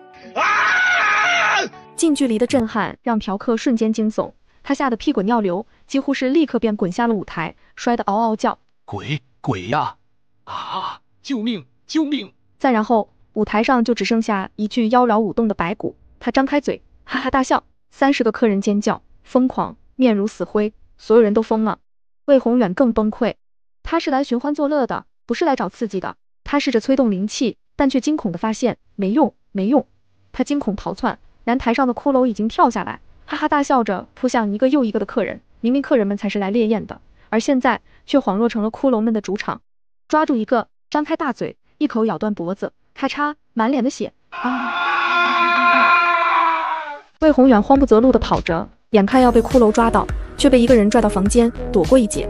近距离的震撼让嫖客瞬间惊悚，他吓得屁滚尿流，几乎是立刻便滚下了舞台，摔得嗷嗷叫。鬼呀！啊！救命！救命！再然后，舞台上就只剩下一具妖娆舞动的白骨。他张开嘴，哈哈大笑。30个客人尖叫，疯狂，面如死灰，所有人都疯了。魏宏远更崩溃，他是来寻欢作乐的，不是来找刺激的。他试着催动灵气，但却惊恐地发现没用。他惊恐逃窜，然台上的骷髅已经跳下来，哈哈大笑着扑向一个又一个的客人。明明客人们才是来猎艳的，而现在却恍若成了骷髅们的主场。抓住一个，张开大嘴，一口咬断脖子，咔嚓，满脸的血。魏宏远慌不择路地跑着，眼看要被骷髅抓到，却被一个人拽到房间，躲过一劫。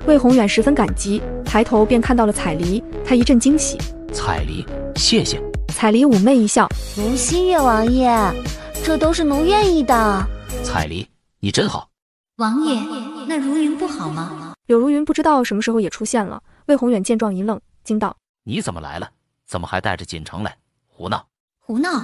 魏宏远十分感激，抬头便看到了彩梨，他一阵惊喜。彩梨，谢谢。彩梨妩媚一笑，奴心悦王爷，这都是奴愿意的。彩梨，你真好。王爷，那如云不好吗？柳如云不知道什么时候也出现了。魏宏远见状一愣，惊道：你怎么来了？怎么还带着锦城来？胡闹！胡闹，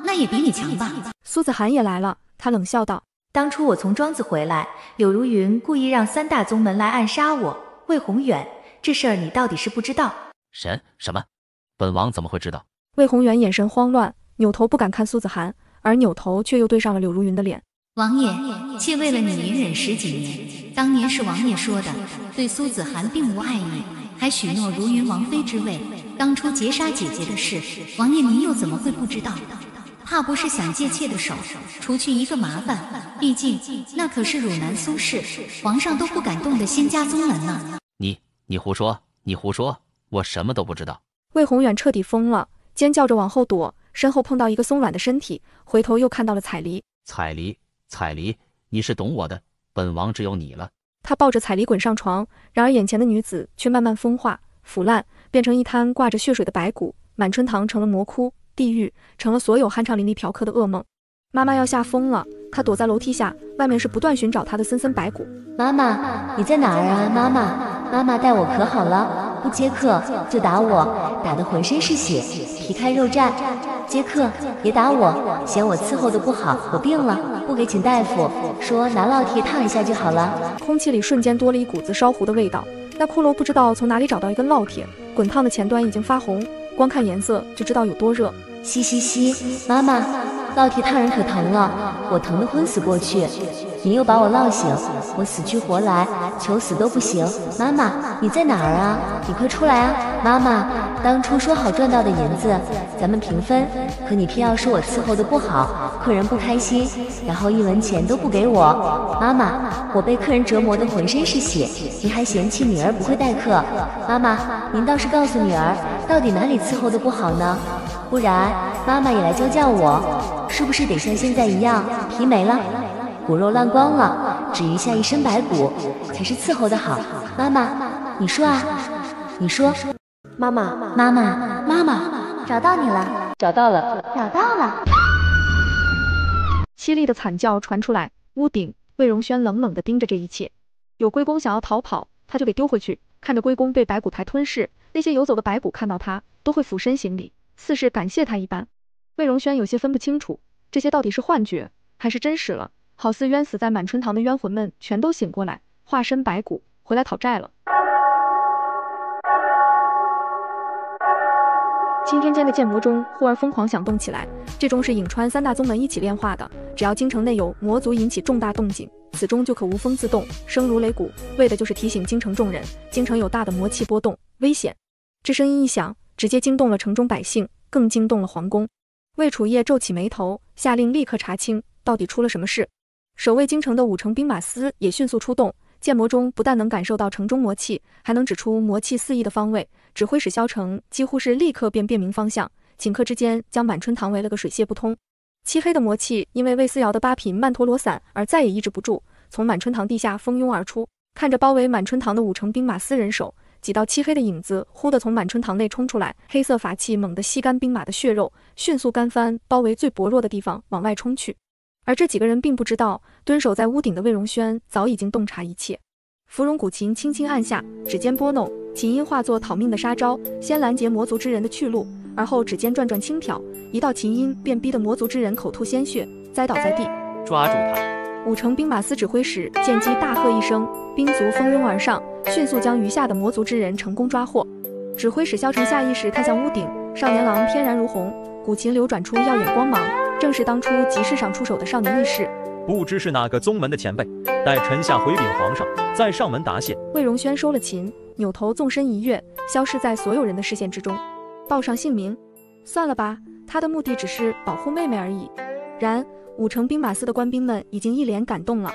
那也比你强吧。苏子涵也来了，他冷笑道：当初我从庄子回来，柳如云故意让3大宗门来暗杀我。魏宏远，这事儿你到底是不知道？什么？本王怎么会知道？魏宏远眼神慌乱，扭头不敢看苏子涵，而扭头却又对上了柳如云的脸。王爷，妾为了你隐忍10几年，当年是王爷说的，对苏子涵并无爱意，还许诺如云王妃之位。当初劫杀姐姐的事，王爷您又怎么会不知道？怕不是想借妾的手，除去一个麻烦？毕竟那可是汝南苏氏，皇上都不敢动的仙家宗门呢。你胡说！我什么都不知道。魏宏远彻底疯了，尖叫着往后躲，身后碰到一个松软的身体，回头又看到了彩梨。彩梨，你是懂我的，本王只有你了。他抱着彩梨滚上床，然而眼前的女子却慢慢风化腐烂，变成一滩挂着血水的白骨。满春堂成了魔窟，地狱成了所有酣畅淋漓嫖客的噩梦。妈妈要吓疯了，她躲在楼梯下，外面是不断寻找她的森森白骨。妈妈，你在哪儿啊？妈妈待我可好了，不接客就打我，打得浑身是血，皮开肉绽。接客别打我，嫌我伺候的不好，我病了，不给请大夫，说拿烙铁烫一下就好了。空气里瞬间多了一股子烧糊的味道。那骷髅不知道从哪里找到一根烙铁，滚烫的前端已经发红，光看颜色就知道有多热。嘻，妈妈，烙铁烫人可疼了，我疼得昏死过去，你又把我烙醒，我死去活来，求死都不行。妈妈，你在哪儿啊？你快出来啊！妈妈，当初说好赚到的银子咱们平分，可你偏要说我伺候的不好，客人不开心，然后1文钱都不给我。妈妈，我被客人折磨得浑身是血，您还嫌弃女儿不会待客。妈妈，您倒是告诉女儿，到底哪里伺候的不好呢？不然妈妈也来教我，是不是得像现在一样，皮没了，骨肉烂光了，只余下一身白骨，才是伺候的好？妈妈，你说啊，你说。妈妈，妈妈，妈妈，找到你了，找到了，找到了。凄厉的惨叫传出来，屋顶，魏荣轩冷冷地盯着这一切。有龟公想要逃跑，他就给丢回去。看着龟公被白骨台吞噬，那些游走的白骨看到他都会俯身行礼，似是感谢他一般。魏荣轩有些分不清楚，这些到底是幻觉还是真实了，好似冤死在满春堂的冤魂们全都醒过来，化身白骨回来讨债了。青天间的剑魔钟忽而疯狂响动起来，这钟是颍川三大宗门一起炼化的，只要京城内有魔族引起重大动静，此钟就可无风自动，声如擂鼓，为的就是提醒京城众人，京城有大的魔气波动，危险。这声音一响，直接惊动了城中百姓，更惊动了皇宫。魏楚业皱起眉头，下令立刻查清到底出了什么事。守卫京城的5城兵马司也迅速出动，剑魔钟不但能感受到城中魔气，还能指出魔气肆意的方位。指挥使萧成几乎是立刻便辨明方向，顷刻之间将满春堂围了个水泄不通。漆黑的魔气因为魏思瑶的8品曼陀罗伞而再也抑制不住，从满春堂地下蜂拥而出。看着包围满春堂的5城兵马司人手，几道漆黑的影子忽地从满春堂内冲出来，黑色法器猛地吸干兵马的血肉，迅速干翻，包围最薄弱的地方往外冲去。而这几个人并不知道，蹲守在屋顶的魏荣轩早已经洞察一切。芙蓉古琴轻轻按下，指尖拨弄，琴音化作讨命的杀招，先拦截魔族之人的去路，而后指尖转转轻挑，一道琴音便逼得魔族之人口吐鲜血，栽倒在地。抓住他！5城兵马司指挥使见机大喝一声，兵卒蜂拥而上，迅速将余下的魔族之人成功抓获。指挥使萧成下意识看向屋顶，少年郎翩然如红，古琴流转出耀眼光芒，正是当初集市上出手的少年义士。不知是哪个宗门的前辈，待臣下回禀皇上，再上门答谢。魏荣轩收了琴，扭头纵身一跃，消失在所有人的视线之中。报上姓名，算了吧，他的目的只是保护妹妹而已。然5城兵马司的官兵们已经一脸感动了。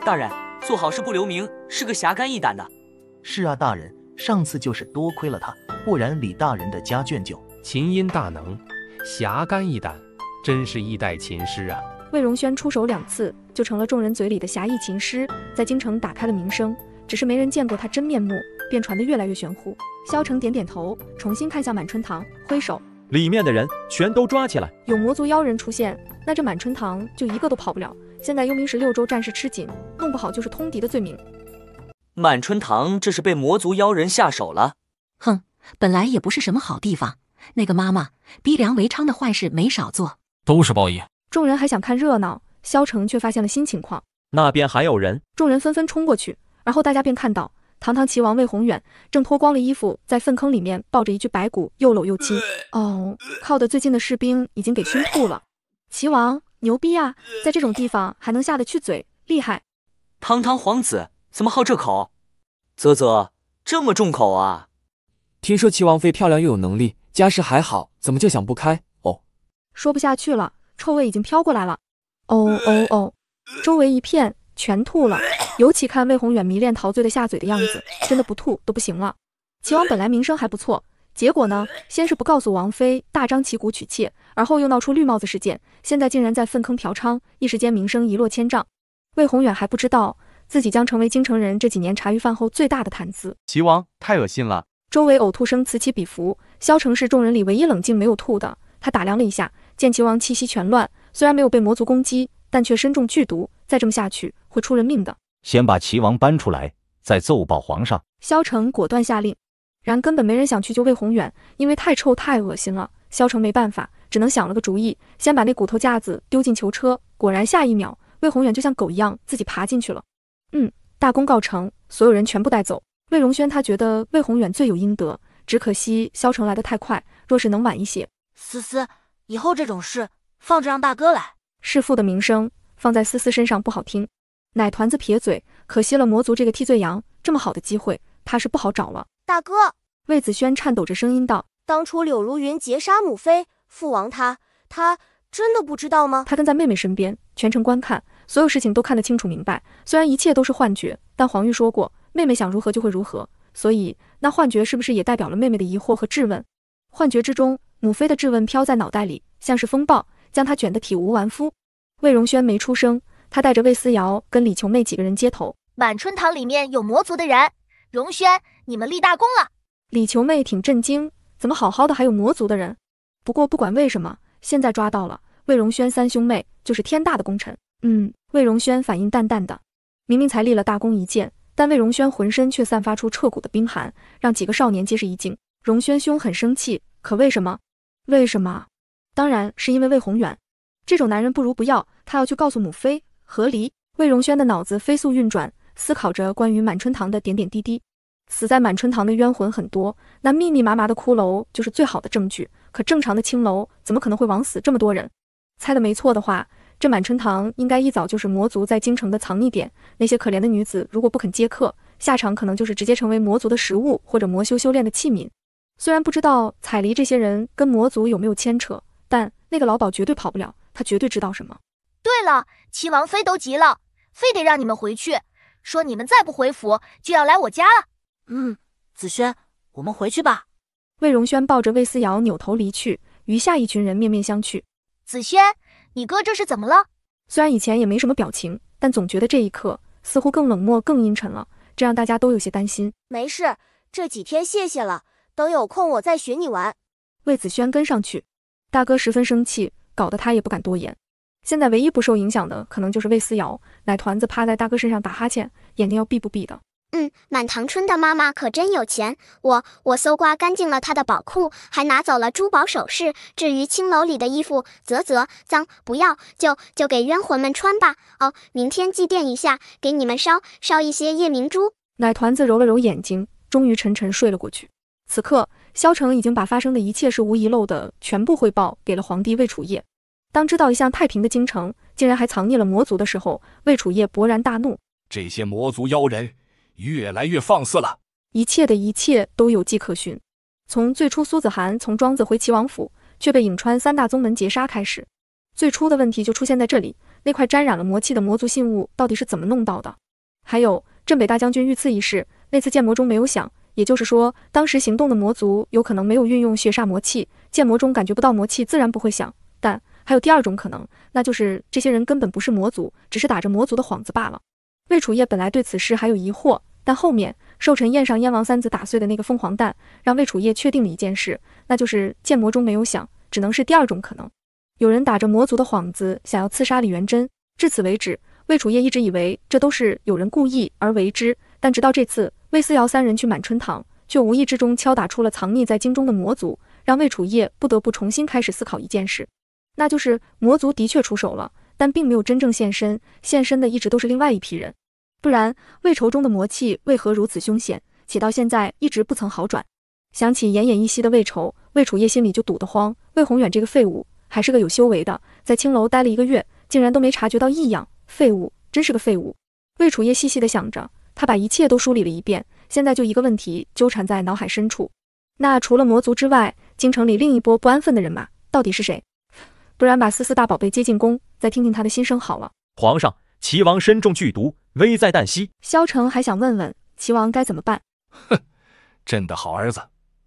大人，做好事不留名，是个侠肝义胆的。是啊，大人，上次就是多亏了他，不然李大人的家眷就……琴音大能，侠肝义胆，真是一代琴师啊！魏荣轩出手2次，就成了众人嘴里的侠义琴师，在京城打开了名声。只是没人见过他真面目，便传得越来越玄乎。萧成点点头，重新看向满春堂，挥手：“里面的人全都抓起来！有魔族妖人出现，那这满春堂就一个都跑不了。现在幽冥石6州战事吃紧，弄不好就是通敌的罪名。”满春堂这是被魔族妖人下手了。哼，本来也不是什么好地方。那个妈妈逼良为娼的坏事没少做，都是报应。众人还想看热闹，萧成却发现了新情况。那边还有人，众人纷纷冲过去，而后大家便看到堂堂齐王魏宏远正脱光了衣服，在粪坑里面抱着一具白骨，又搂又亲。哦，靠得最近的士兵已经给熏吐了。齐王牛逼啊，在这种地方还能下得去嘴，厉害！堂堂皇子怎么好这口？啧啧，这么重口啊！听说齐王妃漂亮又有能力，家世还好，怎么就想不开？哦，说不下去了。臭味已经飘过来了，哦哦哦！周围一片，全吐了。尤其看魏宏远迷恋陶醉的下嘴的样子，真的不吐都不行了。齐王本来名声还不错，结果呢，先是不告诉王妃，大张旗鼓娶妾，而后又闹出绿帽子事件，现在竟然在粪坑嫖娼，一时间名声一落千丈。魏宏远还不知道，自己将成为京城人这几年茶余饭后最大的谈资。齐王太恶心了！周围呕吐声此起彼伏，萧成是众人里唯一冷静没有吐的。他打量了一下，见齐王气息全乱，虽然没有被魔族攻击，但却身中剧毒，再这么下去会出人命的。先把齐王搬出来，再奏报皇上。萧成果断下令。然根本没人想去救魏宏远，因为太臭太恶心了。萧成没办法，只能想了个主意，先把那骨头架子丢进囚车。果然下一秒，魏宏远就像狗一样自己爬进去了。大功告成，所有人全部带走。魏荣轩他觉得魏宏远罪有应得，只可惜萧成来得太快，若是能晚一些。思思，以后这种事放着让大哥来。弑父的名声放在思思身上不好听。奶团子撇嘴，可惜了魔族这个替罪羊，这么好的机会怕是不好找了。大哥，魏子轩颤抖着声音道：“当初柳如云劫杀母妃，父王他真的不知道吗？”他跟在妹妹身边，全程观看，所有事情都看得清楚明白。虽然一切都是幻觉，但黄玉说过，妹妹想如何就会如何，所以那幻觉是不是也代表了妹妹的疑惑和质问？幻觉之中，母妃的质问飘在脑袋里，像是风暴，将她卷得体无完肤。魏荣轩没出声，他带着魏思瑶跟李琼妹几个人接头。满春堂里面有魔族的人，荣轩，你们立大功了。李球妹挺震惊，怎么好好的还有魔族的人？不过不管为什么，现在抓到了魏荣轩三兄妹，就是天大的功臣。魏荣轩反应淡淡的，明明才立了大功一件，但魏荣轩浑身却散发出彻骨的冰寒，让几个少年皆是一惊。荣轩兄很生气，可为什么？为什么？当然是因为魏宏远。这种男人不如不要，他要去告诉母妃，合理。魏荣轩的脑子飞速运转，思考着关于满春堂的点点滴滴。死在满春堂的冤魂很多，那密密麻麻的骷髅就是最好的证据。可正常的青楼怎么可能会枉死这么多人？猜的没错的话，这满春堂应该一早就是魔族在京城的藏匿点。那些可怜的女子如果不肯接客，下场可能就是直接成为魔族的食物，或者魔修修炼的器皿。虽然不知道彩离这些人跟魔族有没有牵扯，但那个老鸨绝对跑不了，他绝对知道什么。对了，齐王妃都急了，非得让你们回去，说你们再不回府就要来我家了。子轩，我们回去吧。魏荣轩抱着魏思瑶扭头离去，余下一群人面面相觑。子轩，你哥这是怎么了？虽然以前也没什么表情，但总觉得这一刻似乎更冷漠更阴沉了，这让大家都有些担心。没事，这几天谢谢了，等有空我再寻你玩。魏子轩跟上去，大哥十分生气，搞得他也不敢多言。现在唯一不受影响的可能就是魏思瑶，奶团子趴在大哥身上打哈欠，眼睛要闭不闭的。满堂春的妈妈可真有钱，我搜刮干净了她的宝库，还拿走了珠宝首饰。至于青楼里的衣服，脏，不要，就给冤魂们穿吧。明天祭奠一下，给你们烧一些夜明珠。奶团子揉了揉眼睛，终于沉沉睡了过去。此刻，萧成已经把发生的一切事无遗漏的全部汇报给了皇帝魏楚业。当知道一向太平的京城竟然还藏匿了魔族的时候，魏楚业勃然大怒：这些魔族妖人越来越放肆了！一切的一切都有迹可循，从最初苏子涵从庄子回齐王府，却被颍川三大宗门劫杀开始，最初的问题就出现在这里，那块沾染了魔气的魔族信物到底是怎么弄到的？还有镇北大将军遇刺一事，那次剑魔中没有响，也就是说，当时行动的魔族有可能没有运用血煞魔气，剑魔中感觉不到魔气，自然不会响。但还有第二种可能，那就是这些人根本不是魔族，只是打着魔族的幌子罢了。魏楚业本来对此事还有疑惑，但后面寿辰宴上燕王三子打碎的那个凤凰蛋，让魏楚业确定了一件事，那就是剑魔中没有响，只能是第二种可能。有人打着魔族的幌子想要刺杀李元贞，至此为止，魏楚业一直以为这都是有人故意而为之，但直到这次魏思瑶三人去满春堂，却无意之中敲打出了藏匿在京中的魔族，让魏楚业不得不重新开始思考一件事，那就是魔族的确出手了，但并没有真正现身，现身的一直都是另外一批人。不然魏仇中的魔气为何如此凶险，且到现在一直不曾好转？想起奄奄一息的魏仇，魏楚业心里就堵得慌。魏宏远这个废物还是个有修为的，在青楼待了1个月，竟然都没察觉到异样，废物，真是个废物。魏楚业细细地想着，他把一切都梳理了一遍，现在就一个问题纠缠在脑海深处，那除了魔族之外，京城里另一波不安分的人马到底是谁？不然把思大宝贝接进宫，再听听他的心声好了。皇上，齐王身中剧毒，危在旦夕。萧成还想问问齐王该怎么办。朕的好儿子，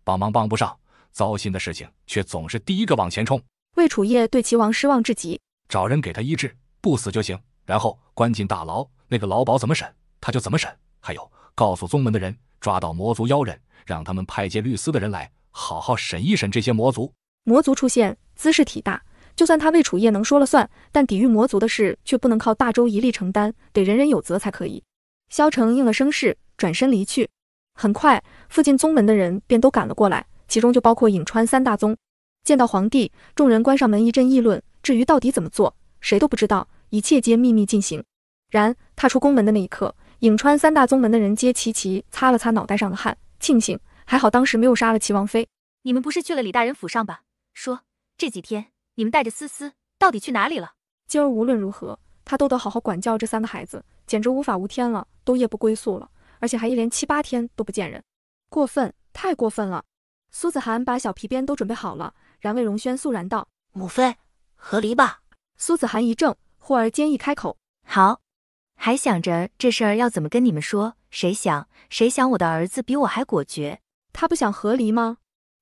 帮忙帮不上，糟心的事情却总是第一个往前冲。魏楚业对齐王失望至极，找人给他医治，不死就行，然后关进大牢，那个老鸨怎么审他就怎么审。还有，告诉宗门的人，抓到魔族妖人，让他们派界律司的人来，好好审一审这些魔族。魔族出现，姿势体大，就算他魏楚业能说了算，但抵御魔族的事却不能靠大周一力承担，得人人有责才可以。萧成应了声是，转身离去。很快，附近宗门的人便都赶了过来，其中就包括颍川三大宗。见到皇帝，众人关上门一阵议论，至于到底怎么做，谁都不知道，一切皆秘密进行。然踏出宫门的那一刻，颍川三大宗门的人皆齐擦了擦脑袋上的汗，庆幸还好当时没有杀了齐王妃。你们不是去了李大人府上吧？说这几天你们带着思到底去哪里了？今儿无论如何，他都得好好管教这3个孩子，简直无法无天了，都夜不归宿了，而且还一连7、8天都不见人，过分，太过分了。苏子涵把小皮鞭都准备好了，然魏荣轩肃然道：“母妃，和离吧。”苏子涵一怔，忽而坚毅开口：“好。”还想着这事儿要怎么跟你们说，谁想我的儿子比我还果决。他不想和离吗？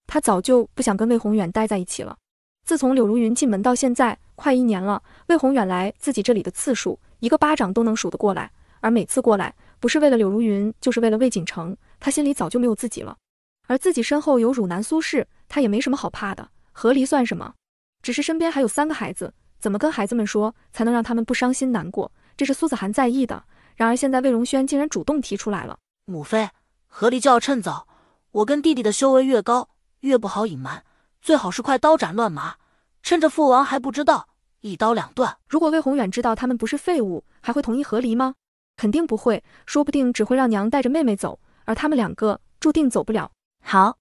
他早就不想跟魏宏远待在一起了。自从柳如云进门到现在快1年了，魏宏远来自己这里的次数，一个巴掌都能数得过来，而每次过来不是为了柳如云，就是为了魏锦城，他心里早就没有自己了。而自己身后有汝南苏氏，他也没什么好怕的，和离算什么？只是身边还有3个孩子，怎么跟孩子们说才能让他们不伤心难过？这是苏子涵在意的。然而现在魏荣轩竟然主动提出来了。母妃，和离就要趁早，我跟弟弟的修为越高，越不好隐瞒，最好是快刀斩乱麻，趁着父王还不知道，一刀两断。如果魏宏远知道他们不是废物，还会同意和离吗？肯定不会，说不定只会让娘带着妹妹走，而他们2个注定走不了。好，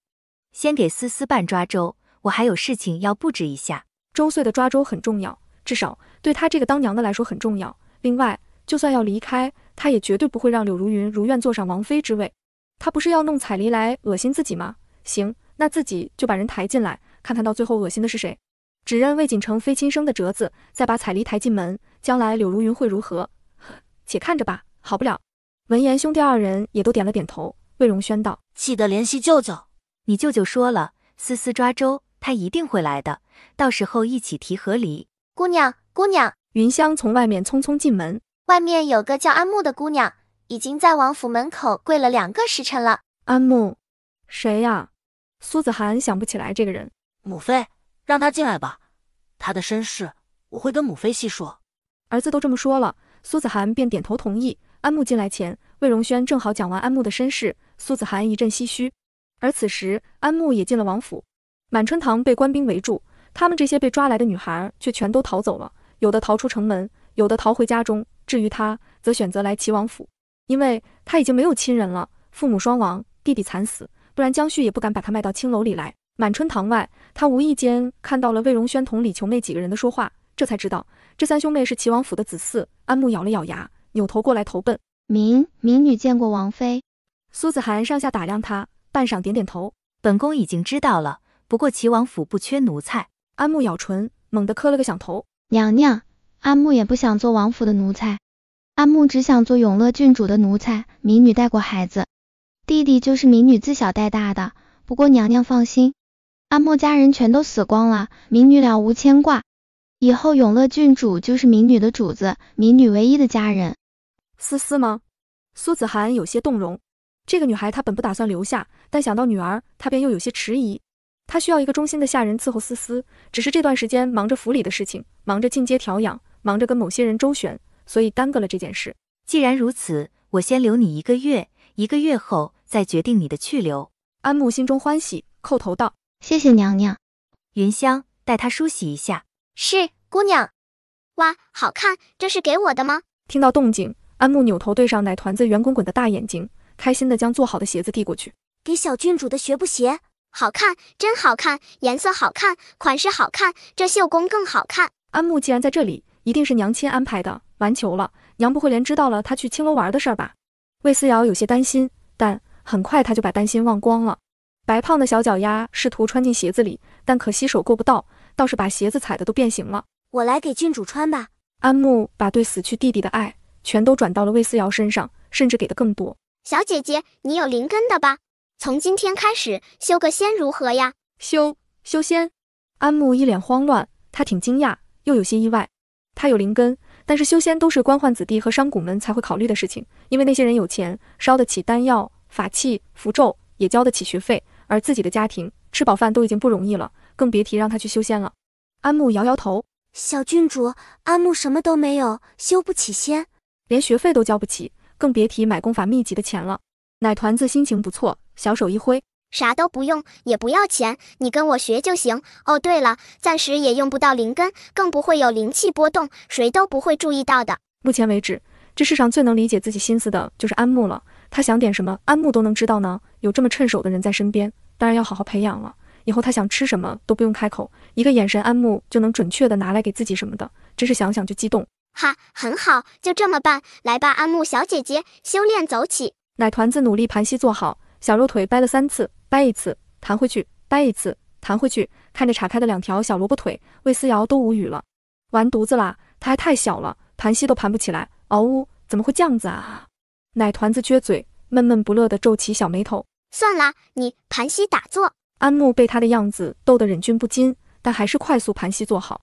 先给思思拌抓粥，我还有事情要布置一下。周岁的抓粥很重要，至少对她这个当娘的来说很重要。另外，就算要离开，她也绝对不会让柳如云如愿坐上王妃之位。她不是要弄彩梨来恶心自己吗？行，那自己就把人抬进来，看看到最后恶心的是谁。只认魏锦成非亲生的折子，再把彩梨抬进门，将来柳如云会如何？且看着吧，好不了。闻言，兄弟2人也都点了点头。魏荣轩道：记得联系舅舅。你舅舅说了，思思抓周，他一定会来的，到时候一起提和离。姑娘，姑娘。云香从外面匆匆进门，外面有个叫安木的姑娘，已经在王府门口跪了2个时辰了。安木？谁呀？苏子涵想不起来这个人。母妃，让他进来吧，他的身世我会跟母妃细说。儿子都这么说了，苏子涵便点头同意。安木进来前，魏荣轩正好讲完安木的身世，苏子涵一阵唏嘘。而此时，安木也进了王府，满春堂被官兵围住，他们这些被抓来的女孩却全都逃走了，有的逃出城门，有的逃回家中，至于他，则选择来齐王府，因为他已经没有亲人了，父母双亡，弟弟惨死，不然江旭也不敢把他卖到青楼里来。满春堂外，他无意间看到了魏荣轩同李琼妹几个人的说话，这才知道这3兄妹是齐王府的子嗣。安木咬了咬牙，扭头过来投奔。民女见过王妃。苏子涵上下打量他，半晌点点头。本宫已经知道了，不过齐王府不缺奴才。安木咬唇，猛地磕了个响头。娘娘，安木也不想做王府的奴才，安木只想做永乐郡主的奴才。民女带过孩子，弟弟就是民女自小带大的，不过娘娘放心，安木家人全都死光了，民女了无牵挂。以后永乐郡主就是民女的主子，民女唯一的家人。思思吗？苏子涵有些动容。这个女孩她本不打算留下，但想到女儿，她便又有些迟疑。她需要一个忠心的下人伺候思思，只是这段时间忙着府里的事情，忙着进阶调养，忙着跟某些人周旋，所以耽搁了这件事。既然如此，我先留你1个月，1个月后再决定你的去留。安木心中欢喜，叩头道：谢谢娘娘。云香，带她梳洗一下。是，姑娘。哇，好看，这是给我的吗？听到动静，安木扭头对上奶团子圆滚滚的大眼睛，开心地将做好的鞋子递过去。给小郡主的学步鞋。好看，真好看，颜色好看，款式好看，这绣工更好看。安木既然在这里，一定是娘亲安排的，完球了，娘不会连知道了他去青楼玩的事儿吧？魏思瑶有些担心，但很快他就把担心忘光了。白胖的小脚丫试图穿进鞋子里，但可惜手够不到，倒是把鞋子踩得都变形了。我来给郡主穿吧。安木把对死去弟弟的爱全都转到了魏思瑶身上，甚至给的更多。小姐姐，你有灵根的吧？从今天开始修个仙如何呀？修仙？安木一脸慌乱，他挺惊讶，又有些意外。他有灵根，但是修仙都是官宦子弟和商贾们才会考虑的事情，因为那些人有钱，烧得起丹药、法器、符咒，也交得起学费，而自己的家庭吃饱饭都已经不容易了，更别提让他去修仙了。安木摇摇头，小郡主，安木什么都没有，修不起仙，连学费都交不起，更别提买功法秘籍的钱了。奶团子心情不错，小手一挥，啥都不用，也不要钱，你跟我学就行。哦，对了，暂时也用不到灵根，更不会有灵气波动，谁都不会注意到的。目前为止，这世上最能理解自己心思的就是安木了，他想点什么，安木都能知道呢。有这么趁手的人在身边，当然要好好培养了。以后他想吃什么都不用开口，一个眼神安木就能准确的拿来给自己什么的，真是想想就激动。哈，很好，就这么办。来吧，安木小姐姐，修炼走起。奶团子努力盘膝坐好，小肉腿掰了3次，掰一次，弹回去，掰一次，弹回去。看着岔开的2条小萝卜腿，魏思瑶都无语了。完犊子啦，他还太小了，盘膝都盘不起来。嗷呜，怎么会这样子啊？奶团子撅嘴，闷闷不乐地皱起小眉头。算啦，你盘膝打坐。安木被他的样子逗得忍俊不禁，但还是快速盘膝坐好。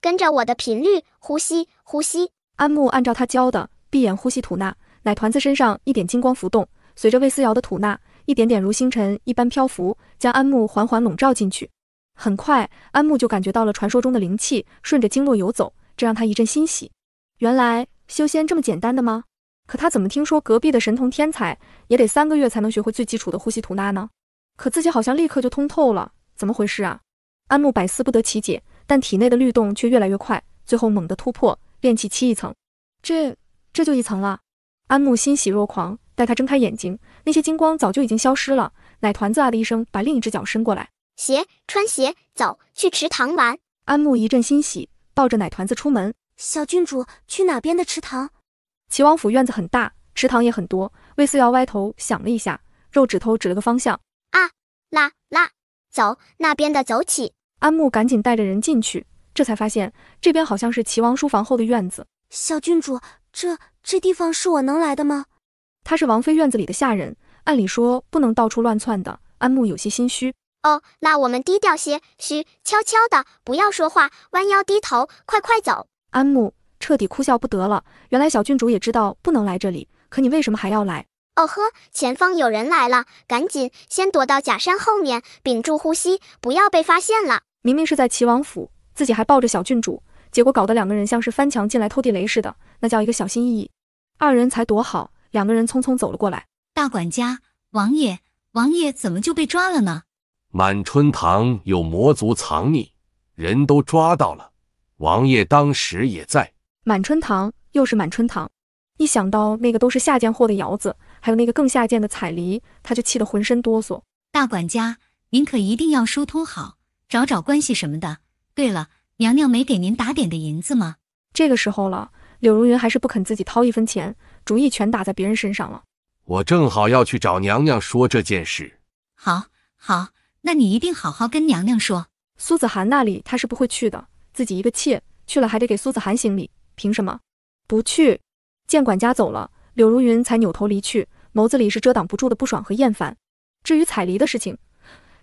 跟着我的频率，呼吸，呼吸。安木按照他教的，闭眼呼吸吐纳。奶团子身上一点金光浮动，随着魏思瑶的吐纳，一点点如星辰一般漂浮，将安木缓缓笼罩进去。很快，安木就感觉到了传说中的灵气顺着经络游走，这让他一阵欣喜。原来修仙这么简单的吗？可他怎么听说隔壁的神童天才也得3个月才能学会最基础的呼吸吐纳呢？可自己好像立刻就通透了，怎么回事啊？安木百思不得其解，但体内的律动却越来越快，最后猛地突破，炼气7一层。这就1层了。安木欣喜若狂，待他睁开眼睛，那些金光早就已经消失了。奶团子啊的一声，把另一只脚伸过来。穿鞋，走，去池塘玩。安木一阵欣喜，抱着奶团子出门。小郡主，去哪边的池塘？齐王府院子很大，池塘也很多。魏思瑶歪头想了一下，肉指头指了个方向。走，那边的走起。安木赶紧带着人进去，这才发现这边好像是齐王书房后的院子。小郡主，这地方是我能来的吗？他是王妃院子里的下人，按理说不能到处乱窜的。安木有些心虚。哦，那我们低调些，悄悄的，不要说话，弯腰低头，快走。安木彻底哭笑不得了，原来小郡主也知道不能来这里，可你为什么还要来？哦呵，前方有人来了，赶紧先躲到假山后面，屏住呼吸，不要被发现了。明明是在齐王府，自己还抱着小郡主，结果搞得2个人像是翻墙进来偷地雷似的，那叫一个小心翼翼。2人才躲好，2个人匆匆走了过来。大管家，王爷怎么就被抓了呢？满春堂有魔族藏匿，人都抓到了，王爷当时也在。满春堂又是满春堂，一想到那个都是下贱货的窑子，还有那个更下贱的彩梨，他就气得浑身哆嗦。大管家，您可一定要疏通好，找关系什么的。对了，娘娘没给您打点的银子吗？这个时候了，柳如云还是不肯自己掏1分钱，主意全打在别人身上了。我正好要去找娘娘说这件事。好，那你一定好好跟娘娘说。苏子涵那里他是不会去的，自己一个妾去了还得给苏子涵行礼，凭什么不去？见管家走了，柳如云才扭头离去，眸子里是遮挡不住的不爽和厌烦。至于彩梨的事情，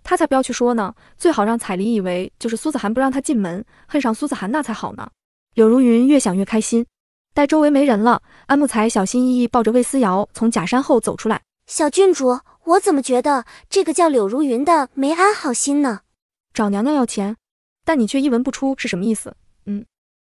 他才不要去说呢，最好让彩梨以为就是苏子涵不让他进门，恨上苏子涵那才好呢。柳如云越想越开心。待周围没人了，安慕才小心翼翼抱着魏思瑶从假山后走出来。小郡主，我怎么觉得这个叫柳如云的没安好心呢？找娘娘要钱，但你却一闻不出是什么意思。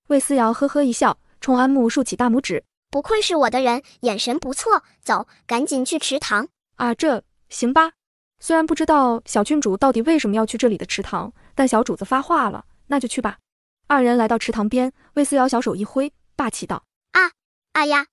魏思瑶呵呵一笑，冲安慕竖起大拇指。不愧是我的人，眼神不错，走，赶紧去池塘。这行吧。虽然不知道小郡主到底为什么要去这里的池塘，但小主子发话了，那就去吧。2人来到池塘边，魏思瑶小手一挥，霸气道：呀，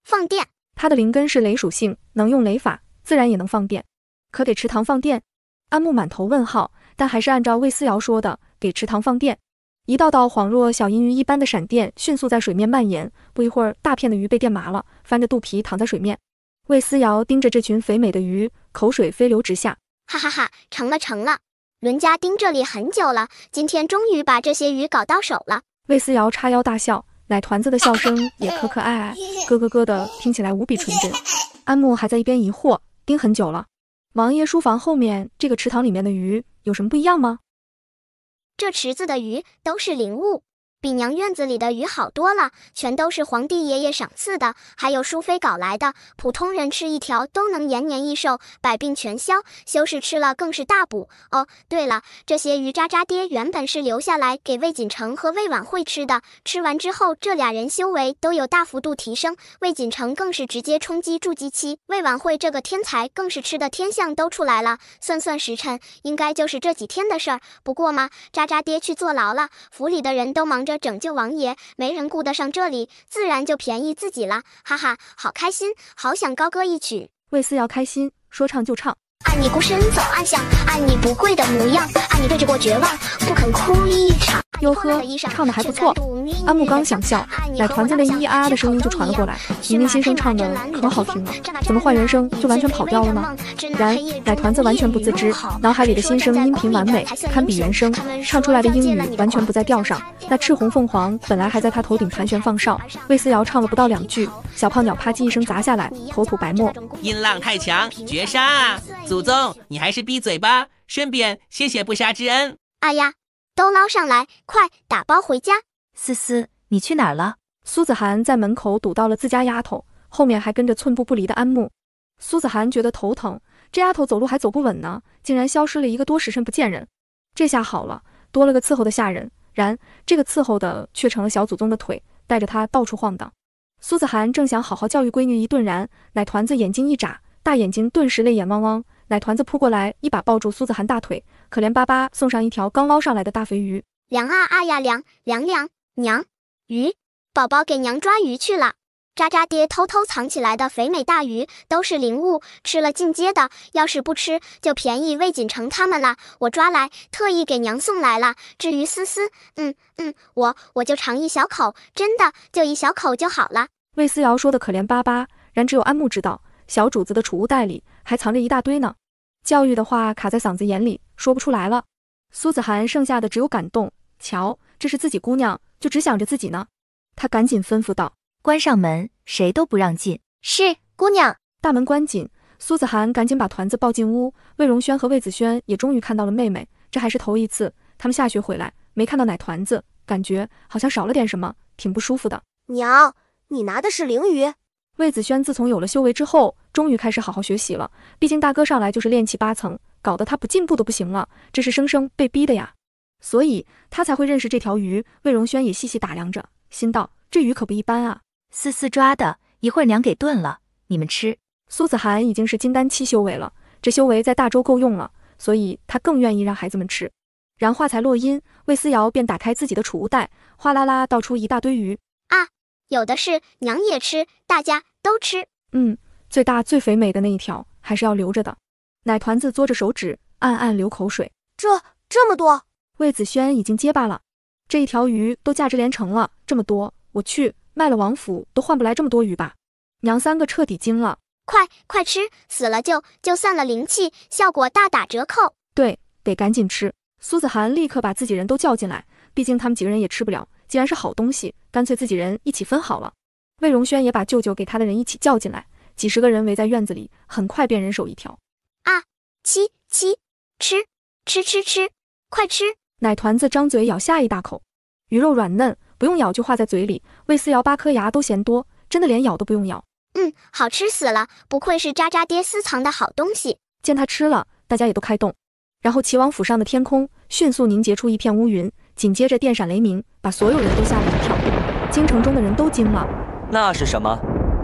放电。他的灵根是雷属性，能用雷法，自然也能放电。可给池塘放电？安慕满头问号，但还是按照魏思瑶说的，给池塘放电。一道道恍若小银鱼一般的闪电迅速在水面蔓延，不一会儿，大片的鱼被电麻了，翻着肚皮躺在水面。魏思瑶盯着这群肥美的鱼，口水飞流直下。哈哈哈，成了，伦家盯这里很久了，今天终于把这些鱼搞到手了。魏思瑶叉腰大笑，奶团子的笑声也可可爱爱，咯咯咯的，听起来无比纯真。安慕还在一边疑惑，盯很久了。王爷书房后面这个池塘里面的鱼有什么不一样吗？这池子的鱼都是灵物，比娘院子里的鱼好多了，全都是皇帝爷爷赏赐的，还有淑妃搞来的，普通人吃1条都能延年益寿，百病全消，修士吃了更是大补。哦，对了，这些鱼渣渣爹原本是留下来给魏锦成和魏婉慧吃的，吃完之后这2人修为都有大幅度提升，魏锦成更是直接冲击筑基期，魏婉慧这个天才更是吃的天象都出来了，算时辰，应该就是这几天的事儿。不过嘛，渣渣爹去坐牢了，府里的人都忙着拯救王爷，没人顾得上这里，自然就便宜自己了，哈哈，好开心，好想高歌一曲。魏思瑶开心，说唱就唱。爱你孤身走暗巷，爱你不跪的模样，爱你对着过绝望，不肯哭一场。哟呵，唱的还不错。安慕刚想笑，奶团子那咿咿啊啊的声音就传了过来。明明新生唱的可好听了，怎么换人声就完全跑调了呢？然奶团子完全不自知，脑海里的新声音频完美，堪比原声，唱出来的英语完全不在调上。那赤红凤凰本来还在他头顶盘旋放哨，魏思瑶唱了不到2句，小胖鸟啪叽一声砸下来，口吐白沫。音浪太强，绝杀啊！祖宗，你还是闭嘴吧，顺便谢谢不杀之恩。哎呀，都捞上来，快打包回家。思思，你去哪儿了？苏子涵在门口堵到了自家丫头，后面还跟着寸步不离的安慕。苏子涵觉得头疼，这丫头走路还走不稳呢，竟然消失了1个多时辰不见人。这下好了，多了个伺候的下人，然这个伺候的却成了小祖宗的腿，带着她到处晃荡。苏子涵正想好好教育闺女一顿，然奶团子眼睛一眨，大眼睛顿时泪眼汪汪。奶团子扑过来，一把抱住苏子涵大腿，可怜巴巴送上一条刚捞上来的大肥鱼。凉啊啊呀凉，凉凉，娘，鱼，宝宝给娘抓鱼去了。渣渣爹偷偷藏起来的肥美大鱼都是灵物，吃了进阶的，要是不吃就便宜魏锦成他们了。我抓来，特意给娘送来了。至于思思，我就尝一小口，真的就一小口就好了。魏思瑶说的可怜巴巴，然只有安木知道，小主子的储物袋里还藏着一大堆呢。教育的话卡在嗓子眼里，说不出来了。苏子涵剩下的只有感动，瞧，这是自己姑娘，就只想着自己呢。他赶紧吩咐道：关上门，谁都不让进。是，姑娘。大门关紧，苏子涵赶紧把团子抱进屋。魏荣轩和魏子轩也终于看到了妹妹，这还是头一次，他们下学回来没看到奶团子，感觉好像少了点什么，挺不舒服的。娘，你拿的是灵鱼。魏子轩自从有了修为之后，终于开始好好学习了，毕竟大哥上来就是练气8层，搞得他不进步都不行了，这是生生被逼的呀，所以他才会认识这条鱼。魏荣轩也细细打量着，心道这鱼可不一般啊。思思抓的，一会儿娘给炖了，你们吃。苏子涵已经是金丹期修为了，这修为在大周够用了，所以他更愿意让孩子们吃。然话才落音，魏思瑶便打开自己的储物袋，哗啦啦倒出一大堆鱼。啊，有的是，娘也吃，大家都吃。最大最肥美的那一条还是要留着的。奶团子嘬着手指，暗暗流口水。这么多？魏子轩已经结巴了，这一条鱼都价值连城了，这么多，我去卖了王府都换不来这么多鱼吧。娘3个彻底惊了。快吃，死了就散了灵气，效果大打折扣。对，得赶紧吃。苏子涵立刻把自己人都叫进来，毕竟他们几个人也吃不了，既然是好东西，干脆自己人一起分好了。魏荣轩也把舅舅给他的人一起叫进来，几10个人围在院子里，很快便人手一条。啊，七，吃，快吃！奶团子张嘴咬下一大口，鱼肉软嫩，不用咬就化在嘴里。魏思瑶8颗牙都嫌多，真的连咬都不用咬。好吃死了，不愧是渣渣爹私藏的好东西。见他吃了，大家也都开动。然后齐王府上的天空迅速凝结出一片乌云，紧接着电闪雷鸣，把所有人都吓了一跳。京城中的人都惊了。那是什么？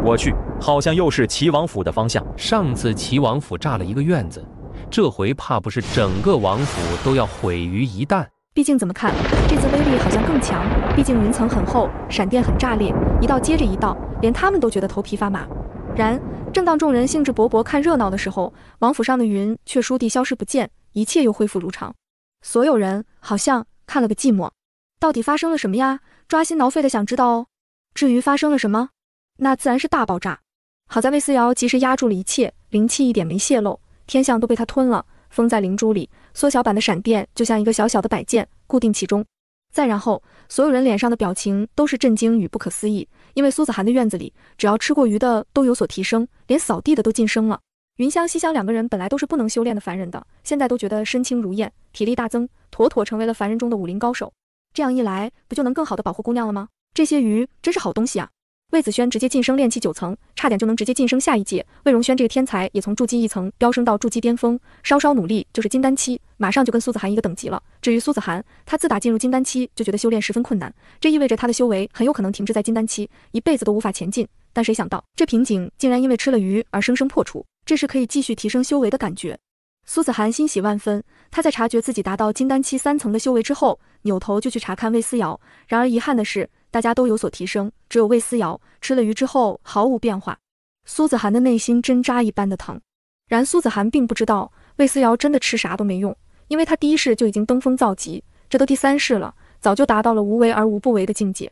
我去，好像又是齐王府的方向。上次齐王府炸了一个院子，这回怕不是整个王府都要毁于一旦。毕竟怎么看，这次威力好像更强，毕竟云层很厚，闪电很炸裂，一道接着一道，连他们都觉得头皮发麻。然正当众人兴致勃勃看热闹的时候，王府上的云却倏地消失不见，一切又恢复如常。所有人好像看了个寂寞。到底发生了什么呀？抓心挠肺的想知道哦。至于发生了什么，那自然是大爆炸。好在魏思瑶及时压住了一切，灵气一点没泄露，天象都被他吞了，封在灵珠里，缩小版的闪电就像一个小小的摆件，固定其中。再然后，所有人脸上的表情都是震惊与不可思议，因为苏子涵的院子里，只要吃过鱼的都有所提升，连扫地的都晋升了。云香、西香2个人本来都是不能修炼的凡人的，现在都觉得身轻如燕，体力大增，妥妥成为了凡人中的武林高手。这样一来，不就能更好的保护姑娘了吗？这些鱼真是好东西啊！魏子轩直接晋升炼气9层，差点就能直接晋升下一阶。魏荣轩这个天才也从筑基1层飙升到筑基巅峰，稍稍努力就是金丹期，马上就跟苏子涵一个等级了。至于苏子涵，他自打进入金丹期就觉得修炼十分困难，这意味着他的修为很有可能停滞在金丹期，一辈子都无法前进。但谁想到这瓶颈竟然因为吃了鱼而生生破除，这是可以继续提升修为的感觉。苏子涵欣喜万分，他在察觉自己达到金丹期3层的修为之后，扭头就去查看魏思瑶。然而遗憾的是，大家都有所提升，只有魏思瑶吃了鱼之后毫无变化。苏子涵的内心针扎一般的疼。然苏子涵并不知道，魏思瑶真的吃啥都没用，因为他第1世就已经登峰造极，这都第3世了，早就达到了无为而无不为的境界。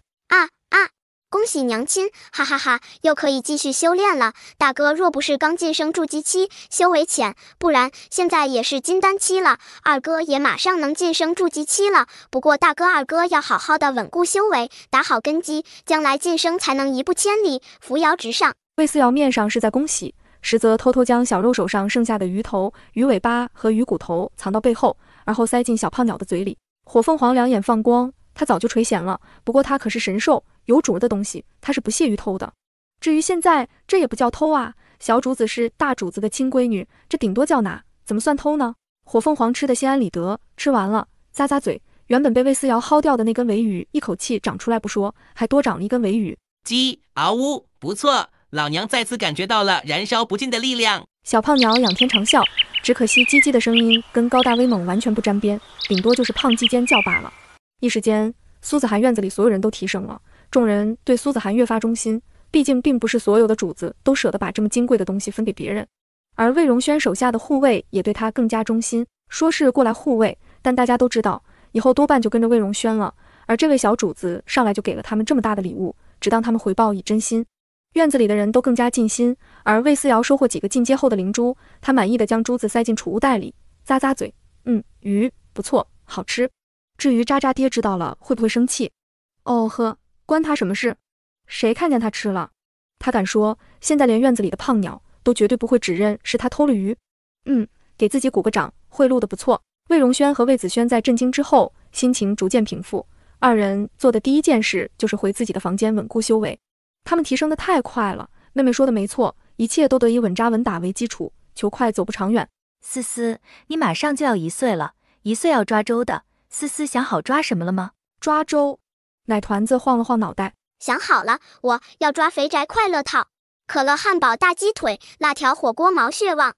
恭喜娘亲，哈哈哈，又可以继续修炼了。大哥若不是刚晋升筑基期，修为浅，不然现在也是金丹期了。二哥也马上能晋升筑基期了。不过大哥二哥要好好的稳固修为，打好根基，将来晋升才能一步千里，扶摇直上。魏思瑶面上是在恭喜，实则偷偷将小肉手上剩下的鱼头、鱼尾巴和鱼骨头藏到背后，而后塞进小胖鸟的嘴里。火凤凰2眼放光，他早就垂涎了，不过他可是神兽，有主的东西，他是不屑于偷的。至于现在，这也不叫偷啊，小主子是大主子的亲闺女，这顶多叫拿，怎么算偷呢？火凤凰吃得心安理得，吃完了，咂咂嘴，原本被魏思瑶薅掉的那根尾羽，一口气长出来不说，还多长了一根尾羽。鸡嗷呜，不错，老娘再次感觉到了燃烧不尽的力量。小胖鸟仰天长啸，只可惜鸡鸡的声音跟高大威猛完全不沾边，顶多就是胖鸡尖叫罢了。一时间，苏子涵院子里所有人都提升了，众人对苏子涵越发忠心，毕竟并不是所有的主子都舍得把这么金贵的东西分给别人。而魏荣轩手下的护卫也对他更加忠心，说是过来护卫，但大家都知道，以后多半就跟着魏荣轩了。而这位小主子上来就给了他们这么大的礼物，只当他们回报以真心。院子里的人都更加尽心，而魏思瑶收获几个进阶后的灵珠，他满意的将珠子塞进储物袋里，咂咂嘴，鱼不错，好吃。至于渣渣爹知道了会不会生气？哦呵，关他什么事？谁看见他吃了？他敢说，现在连院子里的胖鸟都绝对不会指认是他偷了鱼。给自己鼓个掌，贿赂的不错。魏荣轩和魏子轩在震惊之后，心情逐渐平复，二人做的第一件事就是回自己的房间稳固修为。他们提升的太快了，妹妹说的没错，一切都得以稳扎稳打为基础，求快走不长远。思思，你马上就要1岁了，1岁要抓周的，思思想好抓什么了吗？抓周？奶团子晃了晃脑袋，想好了，我要抓肥宅快乐套、可乐汉堡大鸡腿、辣条火锅毛血旺。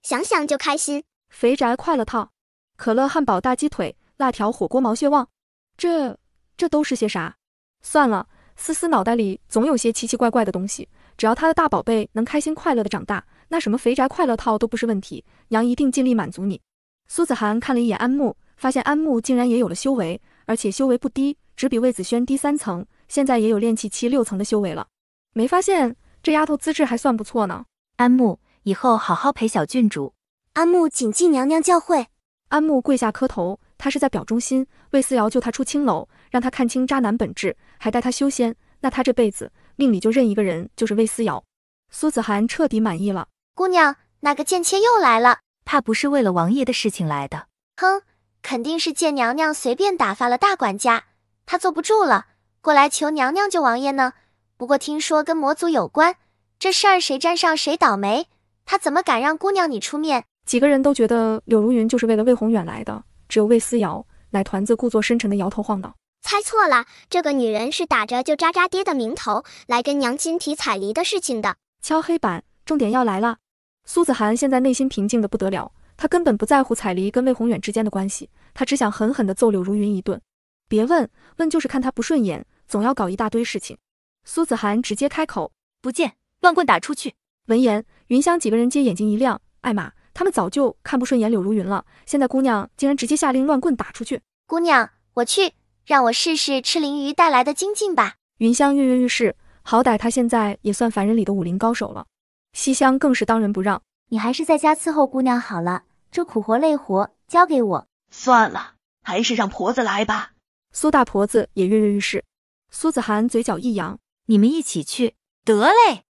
想想就开心。肥宅快乐套、可乐汉堡大鸡腿、辣条火锅毛血旺，这都是些啥？算了，思思脑袋里总有些奇奇怪怪的东西，只要她的大宝贝能开心快乐的长大，那什么肥宅快乐套都不是问题，娘一定尽力满足你。苏子涵看了一眼安木，发现安木竟然也有了修为，而且修为不低，只比魏子轩低3层，现在也有炼气期6层的修为了。没发现这丫头资质还算不错呢。安木，以后好好陪小郡主。安木谨记娘娘教诲。安木跪下磕头，他是在表忠心。魏思瑶救他出青楼，让他看清渣男本质，还带他修仙，那他这辈子命里就认一个人，就是魏思瑶。苏子涵彻底满意了。姑娘，那个贱妾又来了，怕不是为了王爷的事情来的？哼，肯定是见娘娘随便打发了大管家，他坐不住了，过来求娘娘救王爷呢。不过听说跟魔族有关，这事儿谁沾上谁倒霉，他怎么敢让姑娘你出面？几个人都觉得柳如云就是为了魏宏远来的，只有魏思瑶奶团子故作深沉的摇头晃脑。猜错了，这个女人是打着救渣渣爹的名头来跟娘亲提彩礼的事情的。敲黑板，重点要来了。苏子涵现在内心平静的不得了，他根本不在乎彩离跟魏宏远之间的关系，他只想狠狠地揍柳如云一顿。别问，问就是看他不顺眼，总要搞一大堆事情。苏子涵直接开口，不见，乱棍打出去。闻言，云香几个人皆眼睛一亮，艾玛，他们早就看不顺眼柳如云了，现在姑娘竟然直接下令乱棍打出去。姑娘，我去，让我试试吃灵鱼带来的精进吧。云香跃跃欲试，好歹她现在也算凡人里的武林高手了。西厢更是当仁不让，你还是在家伺候姑娘好了，这苦活累活交给我。算了，还是让婆子来吧。苏大婆子也跃跃欲试。苏子涵嘴角一扬，你们一起去。得嘞，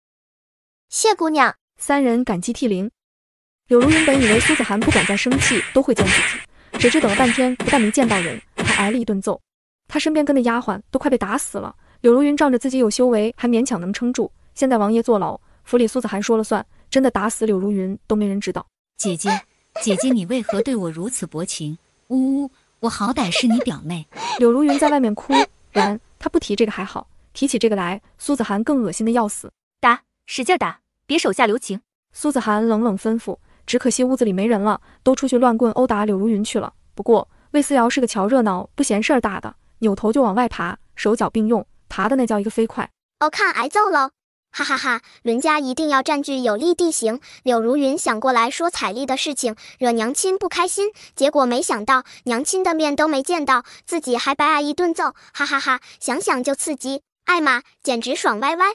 谢姑娘。三人感激涕零。柳如云本以为苏子涵不管再生气都会见自己，谁知等了半天，不但没见到人，还挨了一顿揍。他身边跟的丫鬟都快被打死了，柳如云仗着自己有修为，还勉强能撑住。现在王爷坐牢，府里苏子涵说了算，真的打死柳如云都没人知道。姐姐，姐姐，你为何对我如此薄情？呜呜，我好歹是你表妹。柳如云在外面哭，然他不提这个还好，提起这个来，苏子涵更恶心的要死。打，使劲打，别手下留情。苏子涵冷冷吩咐，只可惜屋子里没人了，都出去乱棍殴打柳如云去了。不过魏思瑶是个瞧热闹不嫌事儿大的，扭头就往外爬，手脚并用，爬的那叫一个飞快。看挨揍喽！哈哈哈，伦家一定要占据有利地形。柳如云想过来说彩丽的事情，惹娘亲不开心，结果没想到娘亲的面都没见到，自己还白挨一顿揍，哈哈哈，想想就刺激，艾玛简直爽歪歪。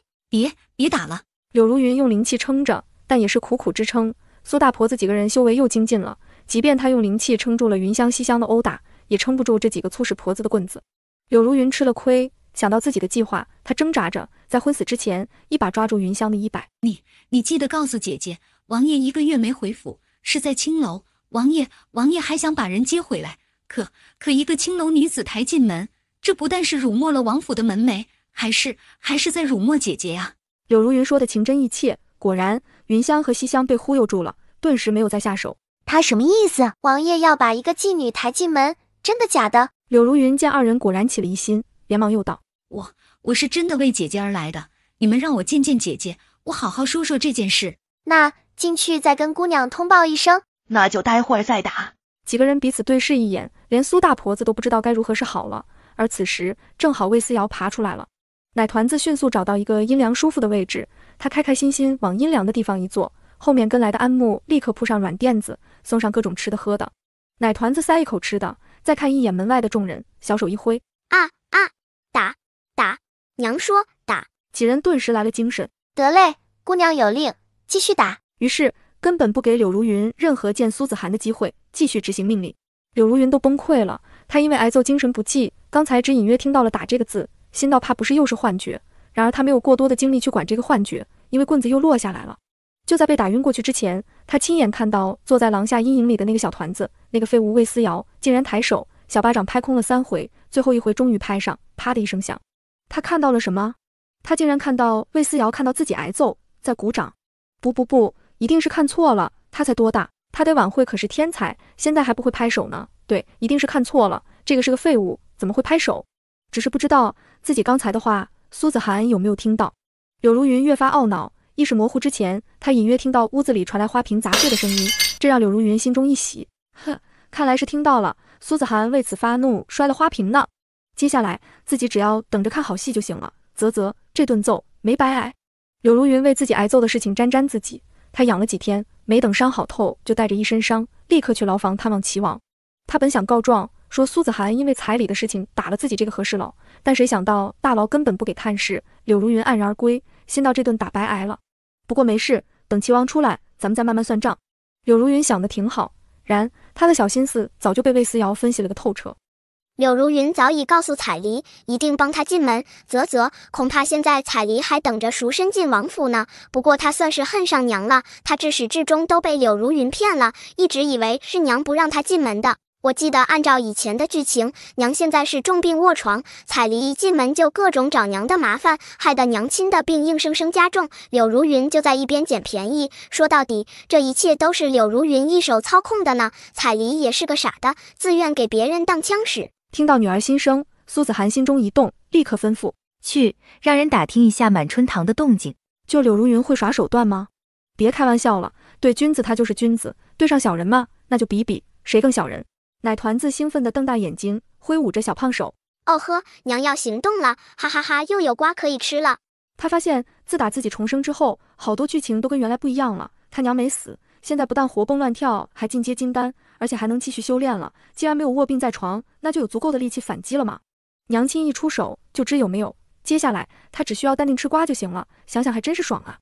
别打了！柳如云用灵气撑着，但也是苦苦支撑。苏大婆子几个人修为又精进了，即便她用灵气撑住了云香西厢的殴打，也撑不住这几个粗使婆子的棍子。柳如云吃了亏，想到自己的计划，她挣扎着在昏死之前一把抓住云香的衣摆。你记得告诉姐姐，王爷1个月没回府，是在青楼。王爷还想把人接回来，可一个青楼女子抬进门，这不但是辱没了王府的门楣，还是在辱没姐姐呀。柳如云说的情真意切，果然，云香和西香被忽悠住了，顿时没有再下手。他什么意思？王爷要把一个妓女抬进门，真的假的？柳如云见二人果然起了疑心，连忙又道：我是真的为姐姐而来的，你们让我见见姐姐，我好好说说这件事。那进去再跟姑娘通报一声。那就待会儿再打。几个人彼此对视一眼，连苏大婆子都不知道该如何是好了。而此时正好魏思瑶爬出来了，奶团子迅速找到一个阴凉舒服的位置，他开开心心往阴凉的地方一坐，后面跟来的安木立刻铺上软垫子，送上各种吃的喝的。奶团子塞一口吃的，再看一眼门外的众人，小手一挥，打！娘说打！几人顿时来了精神。得嘞，姑娘有令，继续打。于是根本不给柳如云任何见苏子涵的机会，继续执行命令。柳如云都崩溃了，她因为挨揍精神不济，刚才只隐约听到了打这个字，心道怕不是又是幻觉。然而她没有过多的精力去管这个幻觉，因为棍子又落下来了。就在被打晕过去之前，她亲眼看到坐在廊下阴影里的那个小团子，那个废物魏思瑶竟然抬手小巴掌拍空了3回，最后一回终于拍上，啪的一声响。她看到了什么？她竟然看到魏思瑶看到自己挨揍在鼓掌。不，一定是看错了，她才多大，她得晚会可是天才，现在还不会拍手呢。对，一定是看错了，这个是个废物，怎么会拍手？只是不知道自己刚才的话苏子涵有没有听到。柳如云越发懊恼，意识模糊之前，她隐约听到屋子里传来花瓶砸碎的声音，这让柳如云心中一喜。看来是听到了，苏子涵为此发怒，摔了花瓶呢。接下来自己只要等着看好戏就行了。这顿揍没白挨。柳如云为自己挨揍的事情沾沾自喜，她养了几天，没等伤好透，就带着一身伤，立刻去牢房探望齐王。她本想告状，说苏子涵因为彩礼的事情打了自己这个和事佬，但谁想到大牢根本不给探视，柳如云黯然而归，心道这顿打白挨了。不过没事，等齐王出来，咱们再慢慢算账。柳如云想得挺好，然她的小心思早就被魏思瑶分析了个透彻。柳如云早已告诉彩梨，一定帮她进门。恐怕现在彩梨还等着赎身进王府呢。不过她算是恨上娘了，她至始至终都被柳如云骗了，一直以为是娘不让她进门的。我记得按照以前的剧情，娘现在是重病卧床，彩梨一进门就各种找娘的麻烦，害得娘亲的病硬生生加重。柳如云就在一边捡便宜，说到底这一切都是柳如云一手操控的呢。彩梨也是个傻的，自愿给别人当枪使。听到女儿心声，苏子涵心中一动，立刻吩咐去让人打听一下满春堂的动静。就柳如云会耍手段吗？别开玩笑了，对君子他就是君子，对上小人嘛，那就比比谁更小人。奶团子兴奋地瞪大眼睛，挥舞着小胖手。哦呵，娘要行动了，哈哈哈，又有瓜可以吃了。他发现自打自己重生之后，好多剧情都跟原来不一样了。他娘没死，现在不但活蹦乱跳，还进阶金丹，而且还能继续修炼了。既然没有卧病在床，那就有足够的力气反击了嘛。娘亲一出手就知有没有，接下来他只需要淡定吃瓜就行了。想想还真是爽啊。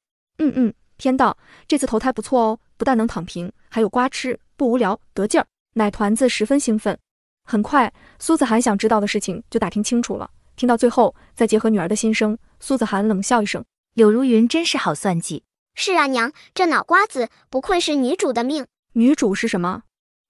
天道，这次投胎不错哦，不但能躺平，还有瓜吃，不无聊，得劲儿。奶团子十分兴奋。很快，苏子涵想知道的事情就打听清楚了。听到最后，再结合女儿的心声，苏子涵冷笑一声：柳如云真是好算计。是啊，娘，这脑瓜子不愧是女主的命。女主是什么？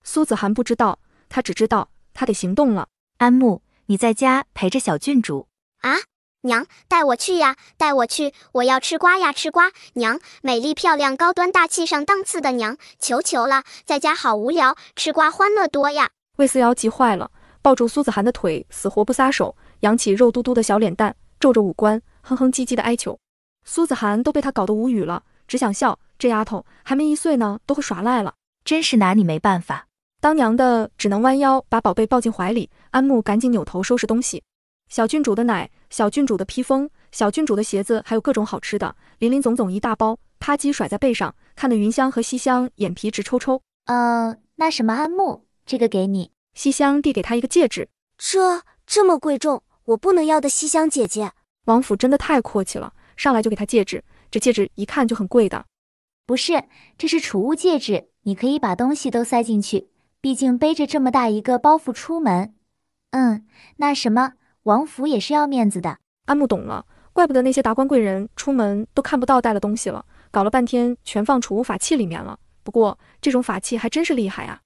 苏子涵不知道，她只知道她得行动了。安木，你在家陪着小郡主啊？娘，带我去呀，带我去！我要吃瓜呀，吃瓜！娘，美丽漂亮、高端大气上档次的娘，求求了，在家好无聊，吃瓜欢乐多呀！魏思瑶急坏了，抱住苏子涵的腿，死活不撒手，扬起肉嘟嘟的小脸蛋，皱着五官，哼哼唧唧的哀求。苏子涵都被他搞得无语了，只想笑，这丫头还没1岁呢，都会耍赖了，真是拿你没办法。当娘的只能弯腰把宝贝抱进怀里，安木赶紧扭头收拾东西。小郡主的奶，小郡主的披风，小郡主的鞋子，还有各种好吃的，林林总总一大包，啪叽甩在背上，看得云香和西香眼皮直抽抽。那什么安木，这个给你。西香递给她一个戒指。这么贵重，我不能要的，西香姐姐。王府真的太阔气了，上来就给她戒指，这戒指一看就很贵的。不是，这是储物戒指，你可以把东西都塞进去，毕竟背着这么大一个包袱出门。那什么，王府也是要面子的。安木懂了，怪不得那些达官贵人出门都看不到带了东西了，搞了半天全放储物法器里面了。不过这种法器还真是厉害啊！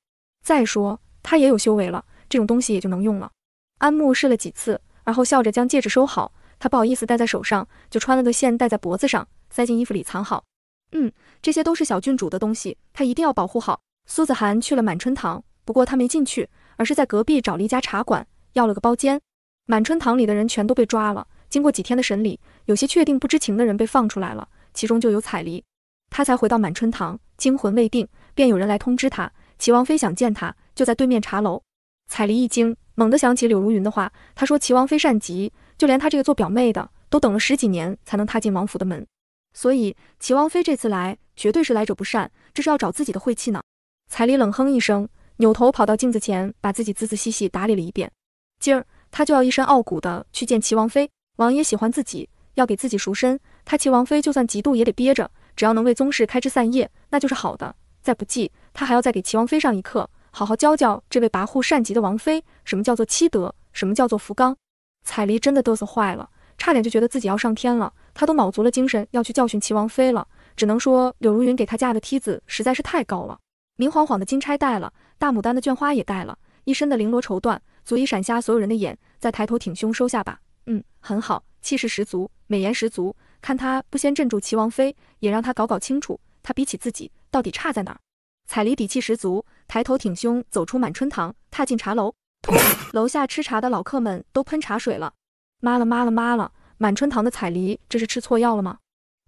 再说他也有修为了，这种东西也就能用了。安木试了几次，而后笑着将戒指收好，他不好意思戴在手上，就穿了个线戴在脖子上，塞进衣服里藏好。这些都是小郡主的东西，她一定要保护好。苏子涵去了满春堂，不过她没进去，而是在隔壁找了一家茶馆，要了个包间。满春堂里的人全都被抓了，经过几天的审理，有些确定不知情的人被放出来了，其中就有彩梨。她才回到满春堂，惊魂未定，便有人来通知她，齐王妃想见她，就在对面茶楼。彩梨一惊，猛地想起柳如云的话，她说齐王妃善极，就连她这个做表妹的都等了10几年才能踏进王府的门，所以齐王妃这次来绝对是来者不善，这是要找自己的晦气呢。彩梨冷哼一声，扭头跑到镜子前，把自己仔仔细细打理了一遍。今儿她就要一身傲骨的去见齐王妃，王爷喜欢自己，要给自己赎身，她齐王妃就算嫉妒也得憋着，只要能为宗室开枝散叶，那就是好的。再不济，她还要再给齐王妃上一课，好好教教这位跋扈善极的王妃，什么叫做妻德，什么叫做福刚。彩梨真的嘚瑟坏了，差点就觉得自己要上天了，她都卯足了精神要去教训齐王妃了，只能说柳如云给她架的梯子实在是太高了。明晃晃的金钗戴了，大牡丹的绢花也戴了，一身的绫罗绸缎足以闪瞎所有人的眼，再抬头挺胸收下巴，很好，气势十足，美颜十足。看她不先镇住齐王妃，也让她搞清楚她比起自己到底差在哪儿。彩梨底气十足，抬头挺胸走出满春堂，踏进茶楼。楼下吃茶的老客们都喷茶水了。妈了，满春堂的彩梨这是吃错药了吗？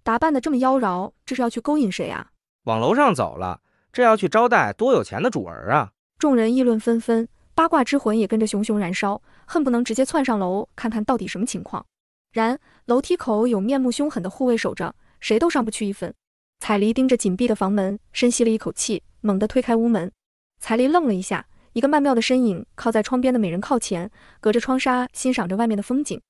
打扮得这么妖娆，这是要去勾引谁啊？往楼上走了，这要去招待多有钱的主儿啊！众人议论纷纷，八卦之魂也跟着熊熊燃烧，恨不能直接窜上楼看看到底什么情况。然楼梯口有面目凶狠的护卫守着，谁都上不去一分。彩梨盯着紧闭的房门，深吸了一口气，猛地推开屋门。彩梨愣了一下，一个曼妙的身影靠在窗边的美人靠前，隔着窗纱欣赏着外面的风景。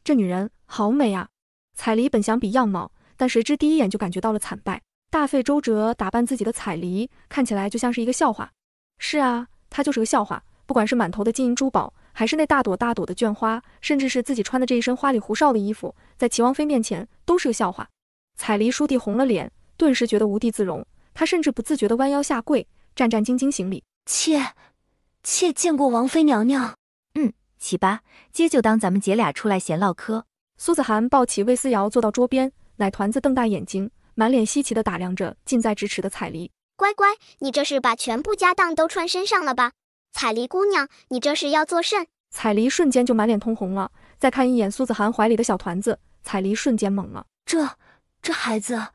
这女人好美啊！彩梨本想比样貌，但谁知第一眼就感觉到了惨败。大费周折打扮自己的彩梨，看起来就像是一个笑话。是啊，她就是个笑话。不管是满头的金银珠宝，还是那大朵大朵的绢花，甚至是自己穿的这一身花里胡哨的衣服，在齐王妃面前都是个笑话。彩梨倏地红了脸，顿时觉得无地自容。她甚至不自觉地弯腰下跪，战战兢兢行礼：“妾见过王妃娘娘。”起吧，今就当咱们姐俩出来闲唠嗑。苏子涵抱起魏思瑶坐到桌边，奶团子瞪大眼睛，满脸稀奇地打量着近在咫尺的彩梨。乖乖，你这是把全部家当都穿身上了吧？彩梨姑娘，你这是要做甚？彩梨瞬间就满脸通红了，再看一眼苏子涵怀里的小团子，彩梨瞬间懵了。这孩子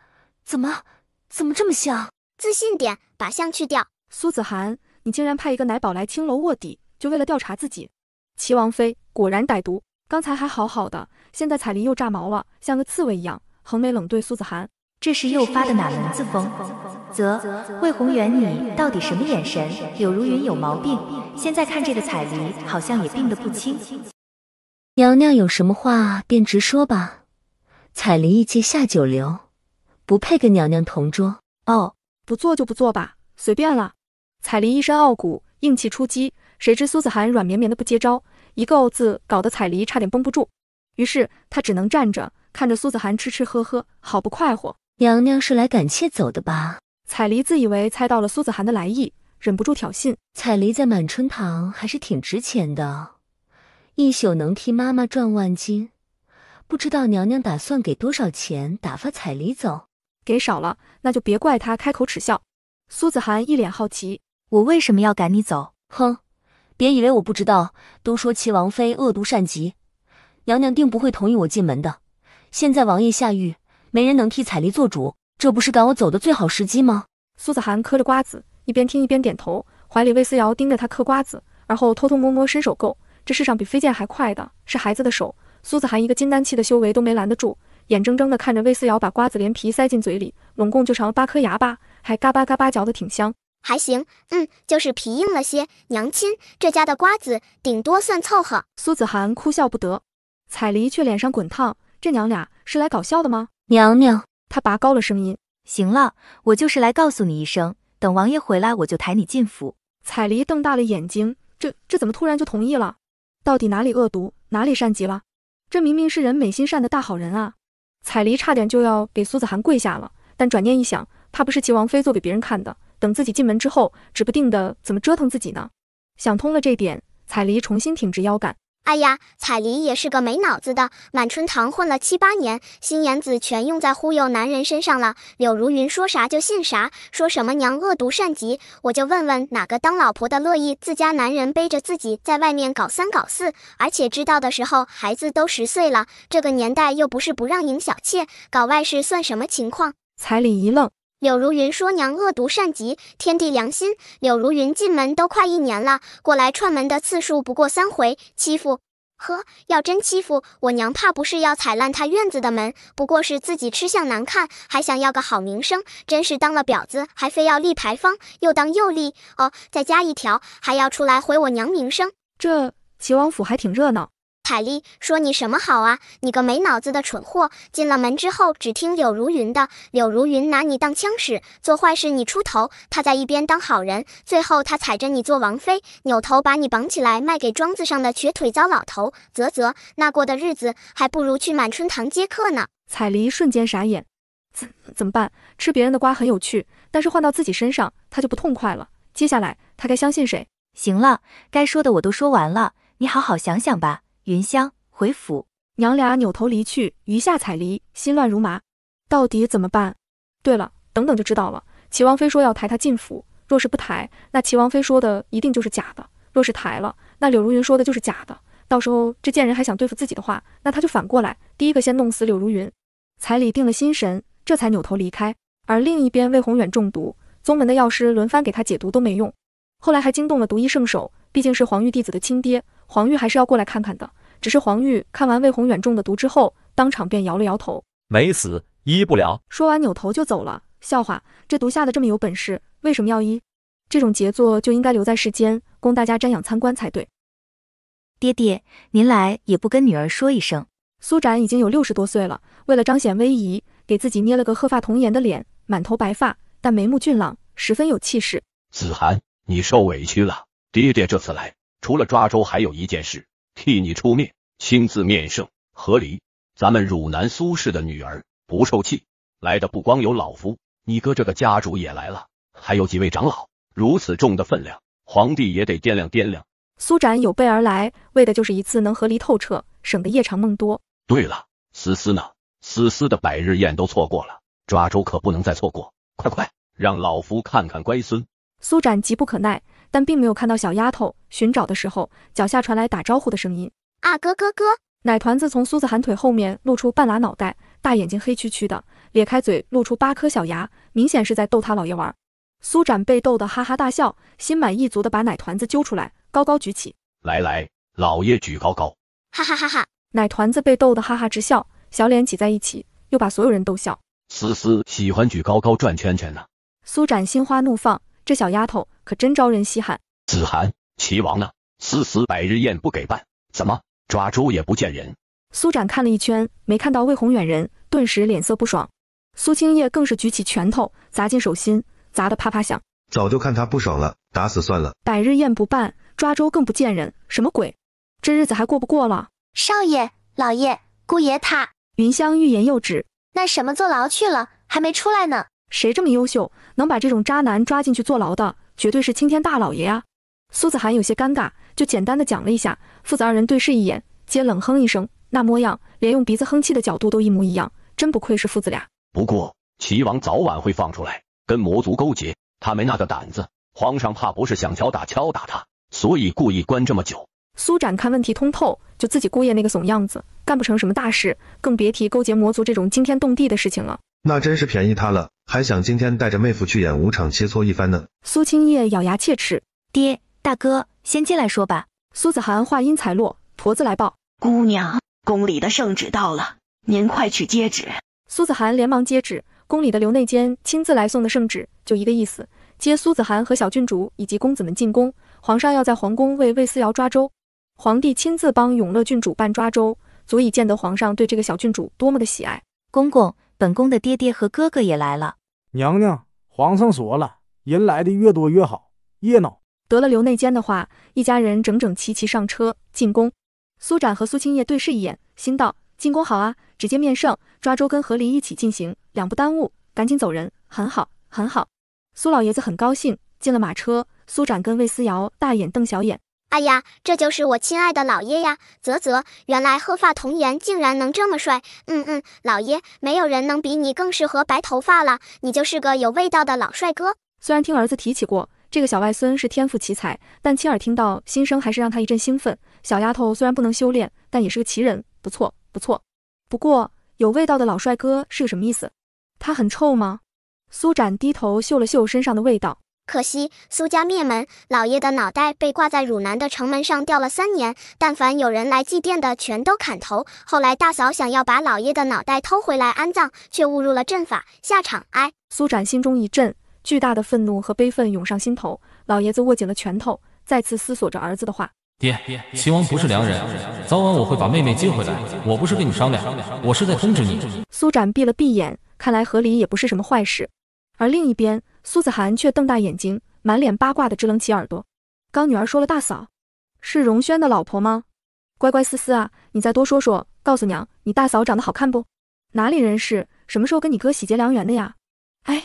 怎么这么像？自信点，把像去掉。苏子涵，你竟然派一个奶宝来青楼卧底，就为了调查自己？齐王妃果然歹毒，刚才还好好的，现在彩梨又炸毛了，像个刺猬一样，横眉冷对苏子涵。这是又发的哪门子疯？魏宏远，你到底什么眼神？柳如云有毛病，现在看这个彩梨好像也病得不轻。娘娘有什么话便直说吧，彩梨一介下九流，不配跟娘娘同桌。不做就不做吧，随便了。彩梨一身傲骨，硬气出击，谁知苏子涵软绵绵的不接招，一个字搞得彩梨差点绷不住，于是她只能站着看着苏子涵吃吃喝喝，好不快活。娘娘是来赶妾走的吧？彩梨自以为猜到了苏子涵的来意，忍不住挑衅。彩梨在满春堂还是挺值钱的，一宿能替妈妈赚万金，不知道娘娘打算给多少钱打发彩梨走？给少了，那就别怪她开口耻笑。苏子涵一脸好奇，我为什么要赶你走？哼，别以为我不知道，都说齐王妃恶毒善极，娘娘定不会同意我进门的。现在王爷下狱，没人能替彩梨做主，这不是赶我走的最好时机吗？苏子涵嗑着瓜子，一边听一边点头，怀里魏思瑶盯着他嗑瓜子，而后偷偷摸摸伸手够。这世上比飞剑还快的是孩子的手，苏子涵一个金丹期的修为都没拦得住，眼睁睁地看着魏思瑶把瓜子连皮塞进嘴里，拢共就长了8颗牙吧，还嘎巴嘎巴嚼得挺香。还行，就是皮硬了些。娘亲，这家的瓜子顶多算凑合。苏子涵哭笑不得，彩梨却脸上滚烫，这娘俩是来搞笑的吗？娘娘，她拔高了声音。行了，我就是来告诉你一声，等王爷回来我就抬你进府。彩梨瞪大了眼睛，这怎么突然就同意了？到底哪里恶毒，哪里善极了？这明明是人美心善的大好人啊！彩梨差点就要给苏子涵跪下了，但转念一想，怕不是齐王妃做给别人看的，等自己进门之后，指不定的怎么折腾自己呢。想通了这点，彩梨重新挺直腰杆。哎呀，彩梨也是个没脑子的，满春堂混了7、8年，心眼子全用在忽悠男人身上了。柳如云说啥就信啥，说什么娘恶毒善极，我就问问哪个当老婆的乐意自家男人背着自己在外面搞3搞4，而且知道的时候孩子都10岁了，这个年代又不是不让迎小妾，搞外事算什么情况？彩礼一愣。柳如云说娘恶毒善极，天地良心。柳如云进门都快1年了，过来串门的次数不过3回，欺负？呵，要真欺负我娘，怕不是要踩烂她院子的门，不过是自己吃相难看，还想要个好名声，真是当了婊子还非要立牌坊，又当又立，哦，再加一条，还要出来毁我娘名声。这齐王府还挺热闹。彩丽说你什么好啊，你个没脑子的蠢货，进了门之后只听柳如云的，柳如云拿你当枪使，做坏事你出头，他在一边当好人，最后他踩着你做王妃，扭头把你绑起来卖给庄子上的瘸腿糟老头，那过的日子还不如去满春堂接客呢。彩梨瞬间傻眼，怎么办？吃别人的瓜很有趣，但是换到自己身上他就不痛快了，接下来他该相信谁？行了，该说的我都说完了，你好好想想吧。云香回府，娘俩扭头离去，余下彩梨心乱如麻，到底怎么办？对了，等等就知道了。齐王妃说要抬她进府，若是不抬，那齐王妃说的一定就是假的；若是抬了，那柳如云说的就是假的。到时候这贱人还想对付自己的话，那他就反过来，第一个先弄死柳如云。彩礼定了心神，这才扭头离开。而另一边，魏宏远中毒，宗门的药师轮番给他解毒都没用，后来还惊动了毒医圣手，毕竟是皇玉弟子的亲爹。黄玉还是要过来看看的，只是黄玉看完魏宏远中的毒之后，当场便摇了摇头，没死，医不了。说完扭头就走了。笑话，这毒下的这么有本事，为什么要医？这种杰作就应该留在世间，供大家瞻仰参观才对。爹爹，您来也不跟女儿说一声。苏展已经有60多岁了，为了彰显威仪，给自己捏了个鹤发童颜的脸，满头白发，但眉目俊朗，十分有气势。子涵，你受委屈了，爹爹这次来除了抓周，还有一件事，替你出面，亲自面圣。合理，咱们汝南苏氏的女儿不受气，来的不光有老夫，你哥这个家主也来了，还有几位长老，如此重的分量，皇帝也得掂量掂量。苏展有备而来，为的就是一次能合离透彻，省得夜长梦多。对了，思思呢？思思的百日宴都错过了，抓周可不能再错过，快，让老夫看看乖孙。苏展急不可耐，但并没有看到小丫头，寻找的时候，脚下传来打招呼的声音。啊，哥。奶团子从苏子涵腿后面露出半拉脑袋，大眼睛黑黢黢的，咧开嘴露出8颗小牙，明显是在逗他老爷玩。苏展被逗得哈哈大笑，心满意足的把奶团子揪出来，高高举起。来，老爷举高高。哈哈哈哈！奶团子被逗得哈哈直笑，小脸挤在一起，又把所有人逗笑。思思喜欢举高高转圈圈呢。苏展心花怒放，这小丫头可真招人稀罕。子涵，齐王呢？思思百日宴不给办，怎么抓周也不见人？苏展看了一圈，没看到魏宏远人，顿时脸色不爽。苏青叶更是举起拳头砸进手心，砸得啪啪响。早就看他不爽了，打死算了。百日宴不办，抓周更不见人，什么鬼？这日子还过不过了？少爷、老爷、姑爷他……云香欲言又止。那什么坐牢去了，还没出来呢。谁这么优秀，能把这种渣男抓进去坐牢的，绝对是青天大老爷啊！苏子涵有些尴尬，就简单的讲了一下，父子二人对视一眼，皆冷哼一声，那模样连用鼻子哼气的角度都一模一样，真不愧是父子俩。不过齐王早晚会放出来，跟魔族勾结，他没那个胆子，皇上怕不是想敲打他，所以故意关这么久。苏展看问题通透，就自己姑爷那个怂样子，干不成什么大事，更别提勾结魔族这种惊天动地的事情了。那真是便宜他了，还想今天带着妹夫去演5场切磋一番呢。苏青叶咬牙切齿：“爹，大哥，先进来说吧。”苏子涵话音才落，婆子来报：“姑娘，宫里的圣旨到了，您快去接旨。”苏子涵连忙接旨，宫里的刘内监亲自来送的圣旨，就一个意思，接苏子涵和小郡主以及公子们进宫，皇上要在皇宫为魏思瑶抓周。皇帝亲自帮永乐郡主办抓周，足以见得皇上对这个小郡主多么的喜爱。公公，本宫的爹爹和哥哥也来了。娘娘，皇上说了，人来的越多越好，热闹。得了刘内监的话，一家人整整齐齐上车进宫。苏展和苏青叶对视一眼，心道：进宫好啊，直接面圣，抓周跟和离一起进行，两不耽误，赶紧走人，很好，很好。苏老爷子很高兴，进了马车，苏展跟魏思瑶大眼瞪小眼。哎呀，这就是我亲爱的老爷呀！原来鹤发童颜竟然能这么帅。老爷，没有人能比你更适合白头发了，你就是个有味道的老帅哥。虽然听儿子提起过这个小外孙是天赋奇才，但亲耳听到心声还是让他一阵兴奋。小丫头虽然不能修炼，但也是个奇人，不错。不过有味道的老帅哥是个什么意思？他很臭吗？苏展低头嗅了嗅身上的味道。可惜苏家灭门，老爷的脑袋被挂在汝南的城门上吊了3年，但凡有人来祭奠的全都砍头。后来大嫂想要把老爷的脑袋偷回来安葬，却误入了阵法，下场哀。苏展心中一震，巨大的愤怒和悲愤涌上心头。老爷子握紧了拳头，再次思索着儿子的话。爹，齐王不是良人，早晚我会把妹妹接回来。我不是跟你商量，我是在通知你。苏展闭了闭眼，看来和离也不是什么坏事。而另一边，苏子涵却瞪大眼睛，满脸八卦的支棱起耳朵。刚女儿说了大嫂是荣轩的老婆吗？乖乖思思啊，你再多说说，告诉娘，你大嫂长得好看不？哪里人士？什么时候跟你哥喜结良缘的呀？哎，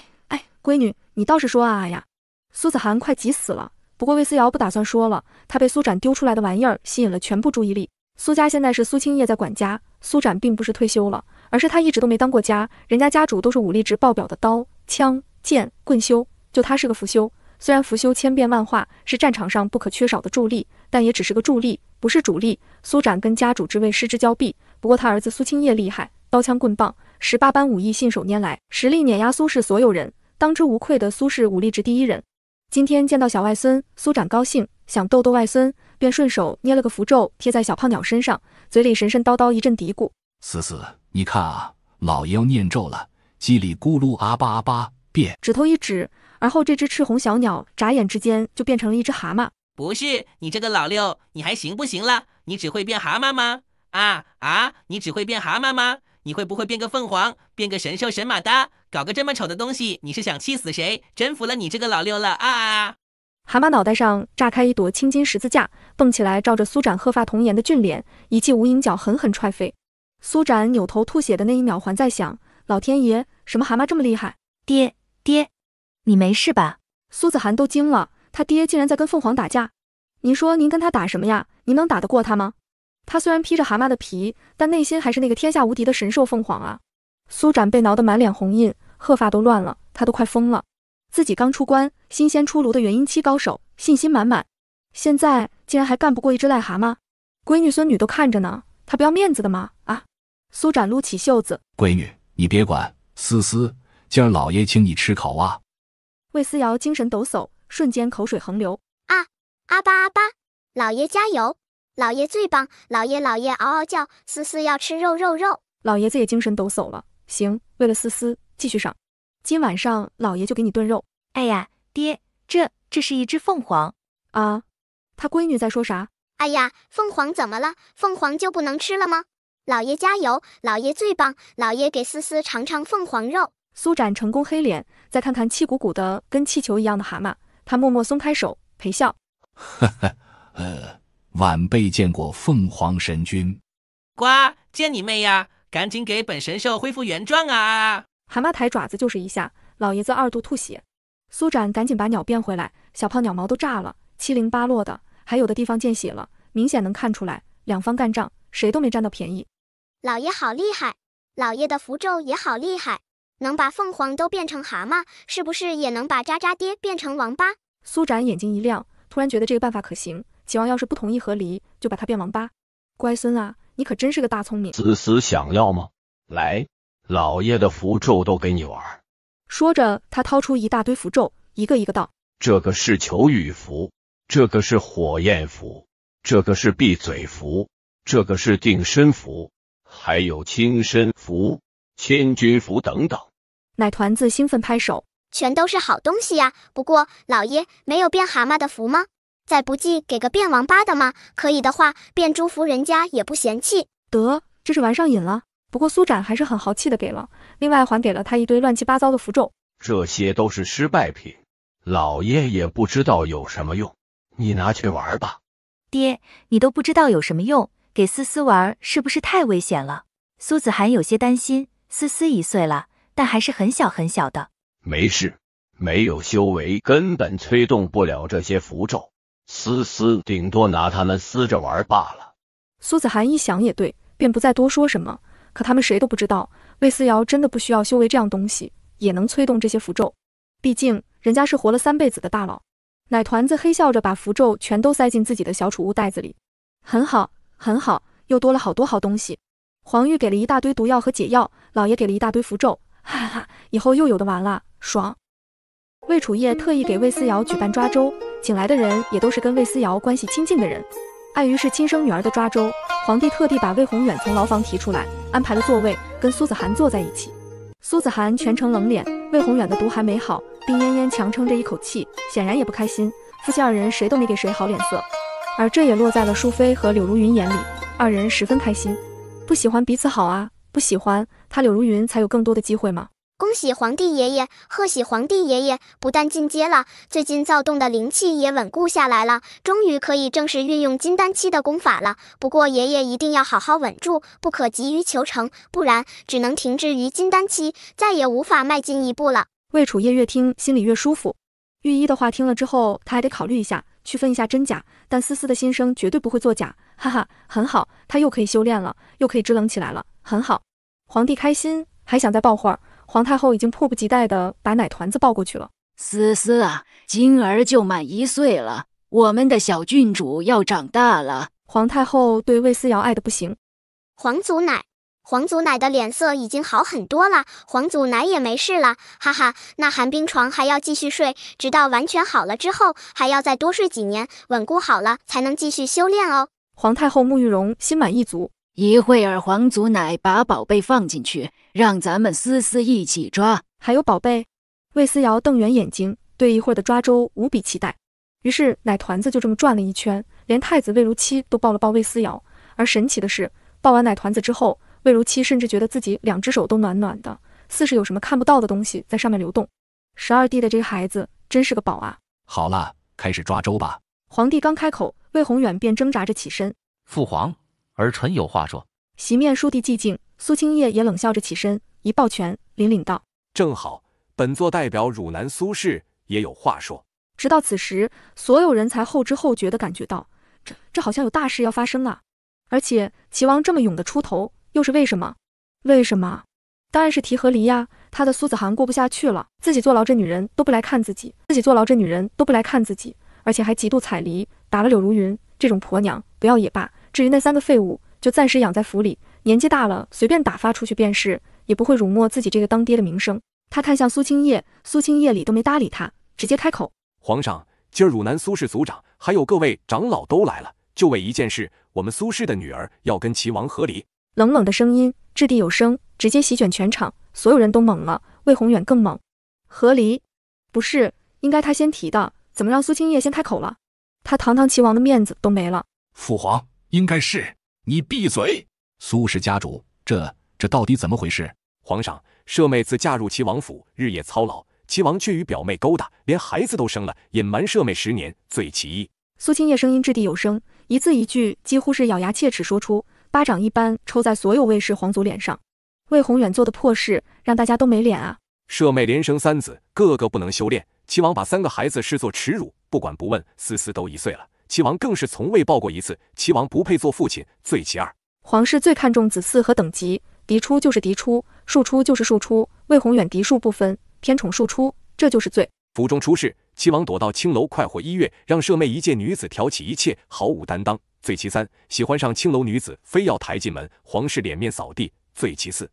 闺女，你倒是说啊呀！苏子涵快急死了。不过魏思瑶不打算说了，她被苏展丢出来的玩意儿吸引了全部注意力。苏家现在是苏清叶在管家，苏展并不是退休了，而是他一直都没当过家，人家家主都是武力值爆表的刀、枪、剑、棍修，就他是个伏修。虽然伏修千变万化，是战场上不可缺少的助力，但也只是个助力，不是主力。苏展跟家主之位失之交臂，不过他儿子苏清叶厉害，刀枪棍棒18般武艺信手拈来，实力碾压苏氏所有人，当之无愧的苏氏武力值第一人。今天见到小外孙，苏展高兴，想逗逗外孙，便顺手捏了个符咒贴在小胖鸟身上，嘴里神神叨叨一阵嘀咕：思思，你看啊，老爷要念咒了，叽里咕噜阿巴阿巴变。指头一指，而后这只赤红小鸟眨眼之间就变成了一只蛤蟆。不是，你这个老六，你还行不行了？你只会变蛤蟆吗？你只会变蛤蟆吗？你会不会变个凤凰，变个神兽神马达，搞个这么丑的东西？你是想气死谁？真服了你这个老六了啊！蛤蟆脑袋上炸开一朵青金十字架，蹦起来照着苏展鹤发童颜的俊脸，一记无影脚狠狠踹飞。苏展扭头吐血的那一秒还在想，老天爷，什么蛤蟆这么厉害？爹，你没事吧？苏子涵都惊了，他爹竟然在跟凤凰打架。您说您跟他打什么呀？您能打得过他吗？他虽然披着蛤蟆的皮，但内心还是那个天下无敌的神兽凤凰啊！苏展被挠得满脸红印，鹤发都乱了，他都快疯了。自己刚出关，新鲜出炉的元婴期高手，信心满满，现在竟然还干不过一只癞蛤蟆。闺女孙女都看着呢，他不要面子的吗？啊！苏展撸起袖子，闺女你别管，思思，今儿老爷请你吃烤蛙。魏思瑶精神抖擞，瞬间口水横流。阿巴，老爷加油！老爷最棒！老爷嗷嗷叫，思思要吃肉。老爷子也精神抖擞了。行，为了思思，继续上。今晚上老爷就给你炖肉。哎呀，爹，这是一只凤凰啊！他闺女在说啥？哎呀，凤凰怎么了？凤凰就不能吃了吗？老爷加油！老爷最棒！老爷给思思尝尝凤凰肉。苏展成功黑脸，再看看气鼓鼓的跟气球一样的蛤蟆，他默默松开手，陪笑。晚辈见过凤凰神君。呱，见你妹呀！赶紧给本神兽恢复原状啊！蛤蟆抬爪子就是一下，老爷子2度吐血。苏展赶紧把鸟变回来，小胖鸟毛都炸了，七零八落的，还有的地方见血了，明显能看出来，两方干仗，谁都没占到便宜。老爷好厉害，老爷的符咒也好厉害，能把凤凰都变成蛤蟆，是不是也能把渣渣爹变成王八？苏展眼睛一亮，突然觉得这个办法可行。齐王要是不同意和离，就把他变王八。乖孙啊，你可真是个大聪明。思思想要吗？来，老爷的符咒都给你玩。说着，他掏出一大堆符咒，一个一个道：这个是求雨符，这个是火焰符，这个是闭嘴符，这个是定身符，还有轻身符、千钧符等等。奶团子兴奋拍手，全都是好东西呀！不过老爷没有变蛤蟆的符吗？再不济给个变王八的吗？可以的话，变猪符人家也不嫌弃。得，这是玩上瘾了。不过苏展还是很豪气的给了，另外还给了他一堆乱七八糟的符咒。这些都是失败品，老爷也不知道有什么用，你拿去玩吧。爹，你都不知道有什么用，给思思玩是不是太危险了？苏子涵有些担心，思思1岁了，但还是很小很小的。没事，没有修为根本催动不了这些符咒。思思顶多拿他们撕着玩罢了。苏子涵一想也对，便不再多说什么。可他们谁都不知道，魏思瑶真的不需要修为这样东西，也能催动这些符咒。毕竟人家是活了3辈子的大佬。奶团子嘿笑着把符咒全都塞进自己的小储物袋子里。很好，很好，又多了好多好东西。黄玉给了一大堆毒药和解药，老爷给了一大堆符咒，哈哈哈，以后又有的玩了，爽。魏楚业特意给魏思瑶举办抓周，请来的人也都是跟魏思瑶关系亲近的人。碍于是亲生女儿的抓周，皇帝特地把魏宏远从牢房提出来，安排了座位，跟苏子涵坐在一起。苏子涵全程冷脸，魏宏远的毒还没好，病恹恹强撑着一口气，显然也不开心。夫妻二人谁都没给谁好脸色，而这也落在了淑妃和柳如云眼里，二人十分开心。不喜欢彼此好啊，不喜欢他柳如云才有更多的机会吗？恭喜皇帝爷爷，贺喜皇帝爷爷，不但进阶了，最近躁动的灵气也稳固下来了，终于可以正式运用金丹期的功法了。不过爷爷一定要好好稳住，不可急于求成，不然只能停滞于金丹期，再也无法迈进一步了。魏楚业越听心里越舒服，御医的话听了之后，他还得考虑一下，区分一下真假，但思思的心声绝对不会作假，哈哈，很好，他又可以修炼了，又可以支棱起来了，很好。皇帝开心，还想再抱会儿。皇太后已经迫不及待地把奶团子抱过去了。思思啊，今儿就满1岁了，我们的小郡主要长大了。皇太后对魏思瑶爱得不行。皇祖奶，皇祖奶的脸色已经好很多了，皇祖奶也没事了，哈哈，那寒冰床还要继续睡，直到完全好了之后，还要再多睡几年，稳固好了才能继续修炼哦。皇太后沐浴容心满意足。一会儿皇祖奶把宝贝放进去，让咱们思思一起抓。还有宝贝？魏思瑶瞪圆眼睛，对一会儿的抓周无比期待。于是奶团子就这么转了一圈，连太子魏如期都抱了抱魏思瑶。而神奇的是，抱完奶团子之后，魏如期甚至觉得自己2只手都暖暖的，似是有什么看不到的东西在上面流动。12弟的这个孩子真是个宝啊！好了，开始抓周吧。皇帝刚开口，魏宏远便挣扎着起身。父皇，儿臣有话说。席面倏地寂静，苏清叶也冷笑着起身，一抱拳，凛凛道：正好，本座代表汝南苏氏也有话说。直到此时，所有人才后知后觉地感觉到，这好像有大事要发生啊！而且齐王这么勇地出头，又是为什么？为什么？当然是提和离呀！他的苏子涵过不下去了，自己坐牢，这女人都不来看自己，而且还极度踩离，打了柳如云这种婆娘，不要也罢。至于那3个废物，就暂时养在府里，年纪大了，随便打发出去便是，也不会辱没自己这个当爹的名声。他看向苏清叶，苏清叶理都没搭理他，直接开口：皇上，今儿汝南苏氏族长还有各位长老都来了，就为一件事，我们苏氏的女儿要跟齐王和离。冷冷的声音掷地有声，直接席卷全场，所有人都懵了，魏宏远更懵。和离？不是，应该他先提的，怎么让苏清叶先开口了？他堂堂齐王的面子都没了。父皇，应该是你闭嘴！苏氏家主，这到底怎么回事？皇上，舍妹自嫁入齐王府，日夜操劳，齐王却与表妹勾搭，连孩子都生了，隐瞒舍妹10年，罪其一。苏清叶声音掷地有声，一字一句几乎是咬牙切齿说出，巴掌一般抽在所有魏氏皇族脸上。魏宏远做的破事，让大家都没脸啊！舍妹连生3子，个个不能修炼，齐王把3个孩子视作耻辱，不管不问，思思都1岁了，齐王更是从未抱过1次，齐王不配做父亲，罪其2。皇室最看重子嗣和等级，嫡出就是嫡出，庶出就是庶出，魏宏远嫡庶不分，偏宠庶出，这就是罪。府中出事，齐王躲到青楼快活1月，让舍妹一介女子挑起一切，毫无担当，罪其3。喜欢上青楼女子，非要抬进门，皇室脸面扫地，罪其4。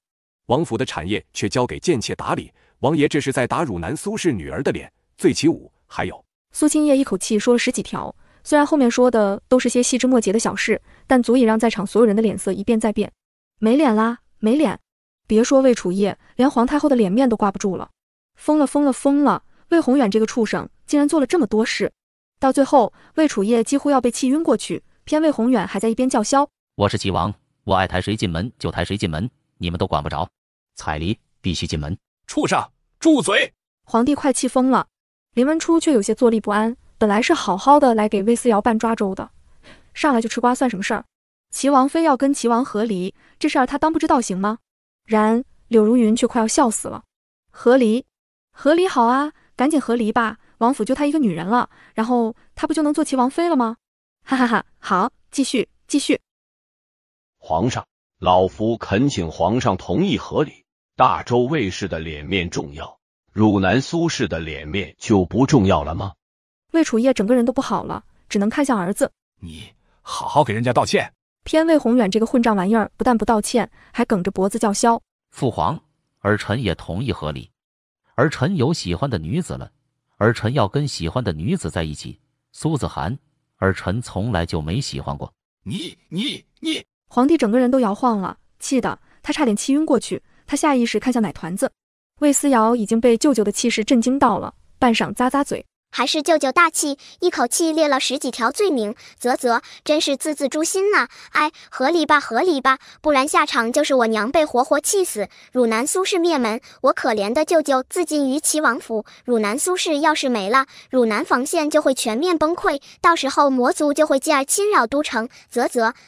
王府的产业却交给贱妾打理，王爷这是在打汝南苏氏女儿的脸，罪其5。还有，苏清叶一口气说了10几条，虽然后面说的都是些细枝末节的小事，但足以让在场所有人的脸色一变再变。没脸啦，没脸！别说魏楚业，连皇太后的脸面都挂不住了。疯了！魏宏远这个畜生竟然做了这么多事，到最后魏楚业几乎要被气晕过去，偏魏宏远还在一边叫嚣：我是齐王，我爱抬谁进门就抬谁进门，你们都管不着，踩离必须进门。畜生，住嘴！皇帝快气疯了，林文初却有些坐立不安，本来是好好的来给魏思瑶办抓周的，上来就吃瓜算什么事儿？齐王非要跟齐王和离，这事儿他当不知道行吗？然柳如云却快要笑死了。和离好啊，赶紧和离吧，王府就她一个女人了，然后她不就能做齐王妃了吗？哈哈哈，好，继续。皇上，老夫恳请皇上同意和理。大周卫氏的脸面重要，汝南苏氏的脸面就不重要了吗？魏楚业整个人都不好了，只能看向儿子。你好好给人家道歉。偏魏宏远这个混账玩意儿，不但不道歉，还梗着脖子叫嚣。父皇，儿臣也同意和理。儿臣有喜欢的女子了，儿臣要跟喜欢的女子在一起。苏子涵，儿臣从来就没喜欢过。你！皇帝整个人都摇晃了，气得他差点气晕过去。他下意识看向奶团子，魏思瑶已经被舅舅的气势震惊到了，半晌咂咂嘴。还是舅舅大气，一口气列了10几条罪名，真是字字诛心呐！哎，合理吧，不然下场就是我娘被活活气死，汝南苏氏灭门，我可怜的舅舅自尽于齐王府。汝南苏氏要是没了，汝南防线就会全面崩溃，到时候魔族就会继而侵扰都城。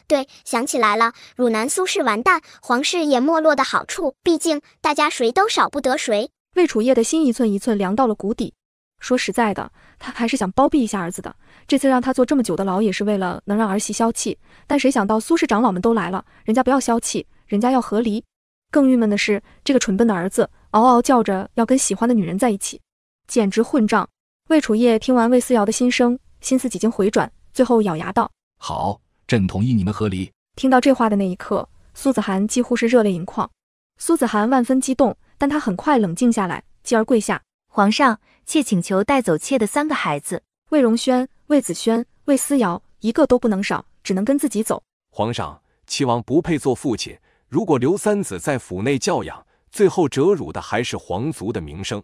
对，想起来了，汝南苏氏完蛋，皇室也没落的好处，毕竟大家谁都少不得谁。魏楚业的心一寸一寸凉到了谷底。说实在的，他还是想包庇一下儿子的。这次让他坐这么久的牢，也是为了能让儿媳消气。但谁想到苏氏长老们都来了，人家不要消气，人家要和离。更郁闷的是，这个蠢笨的儿子嗷嗷叫着要跟喜欢的女人在一起，简直混账。魏楚业听完魏思瑶的心声，心思几经回转，最后咬牙道：好，朕同意你们和离。听到这话的那一刻，苏子涵几乎是热泪盈眶。苏子涵万分激动，但他很快冷静下来，继而跪下：皇上，妾请求带走妾的3个孩子，魏荣轩、魏子轩、魏思瑶，一个都不能少，只能跟自己走。皇上，齐王不配做父亲，如果留3子在府内教养，最后折辱的还是皇族的名声，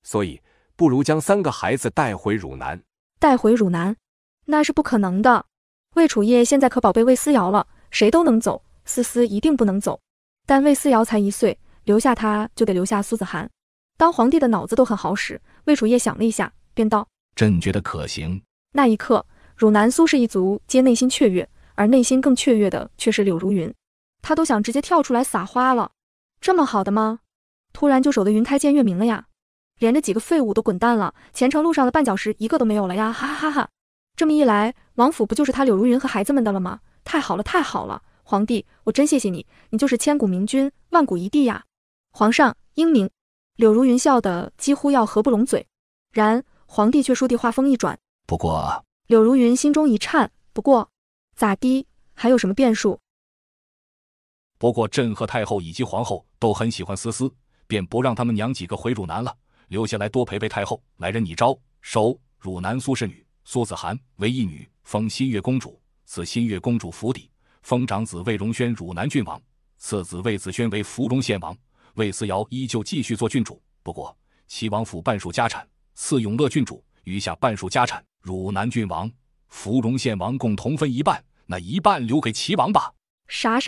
所以不如将3个孩子带回汝南。带回汝南？那是不可能的。魏楚业现在可宝贝魏思瑶了，谁都能走，思思一定不能走。但魏思瑶才1岁，留下他就得留下苏子涵。当皇帝的脑子都很好使，魏楚业想了一下，便道：朕觉得可行。那一刻，汝南苏氏一族皆内心雀跃，而内心更雀跃的却是柳如云。他都想直接跳出来撒花了。这么好的吗？突然就守得云开见月明了呀，连着几个废物都滚蛋了，前程路上的绊脚石一个都没有了呀，哈哈哈哈！这么一来，王府不就是他柳如云和孩子们的了吗？太好了，太好了！皇帝，我真谢谢你，你就是千古明君，万古一帝呀！皇上英明。柳如云笑得几乎要合不拢嘴，然皇帝却倏地话锋一转：不过……柳如云心中一颤，不过咋的？还有什么变数？不过朕和太后以及皇后都很喜欢思思，便不让他们娘几个回汝南了，留下来多陪陪太后。来人，拟诏收汝南苏氏女苏子涵为义女，封新月公主，赐新月公主府邸，封长子魏荣轩汝南郡王，次子魏子轩为芙蓉县王。魏思瑶依旧继续做郡主，不过齐王府半数家产赐永乐郡主，余下半数家产汝南郡王、芙蓉县王共同分1半，那1半留给齐王吧。啥？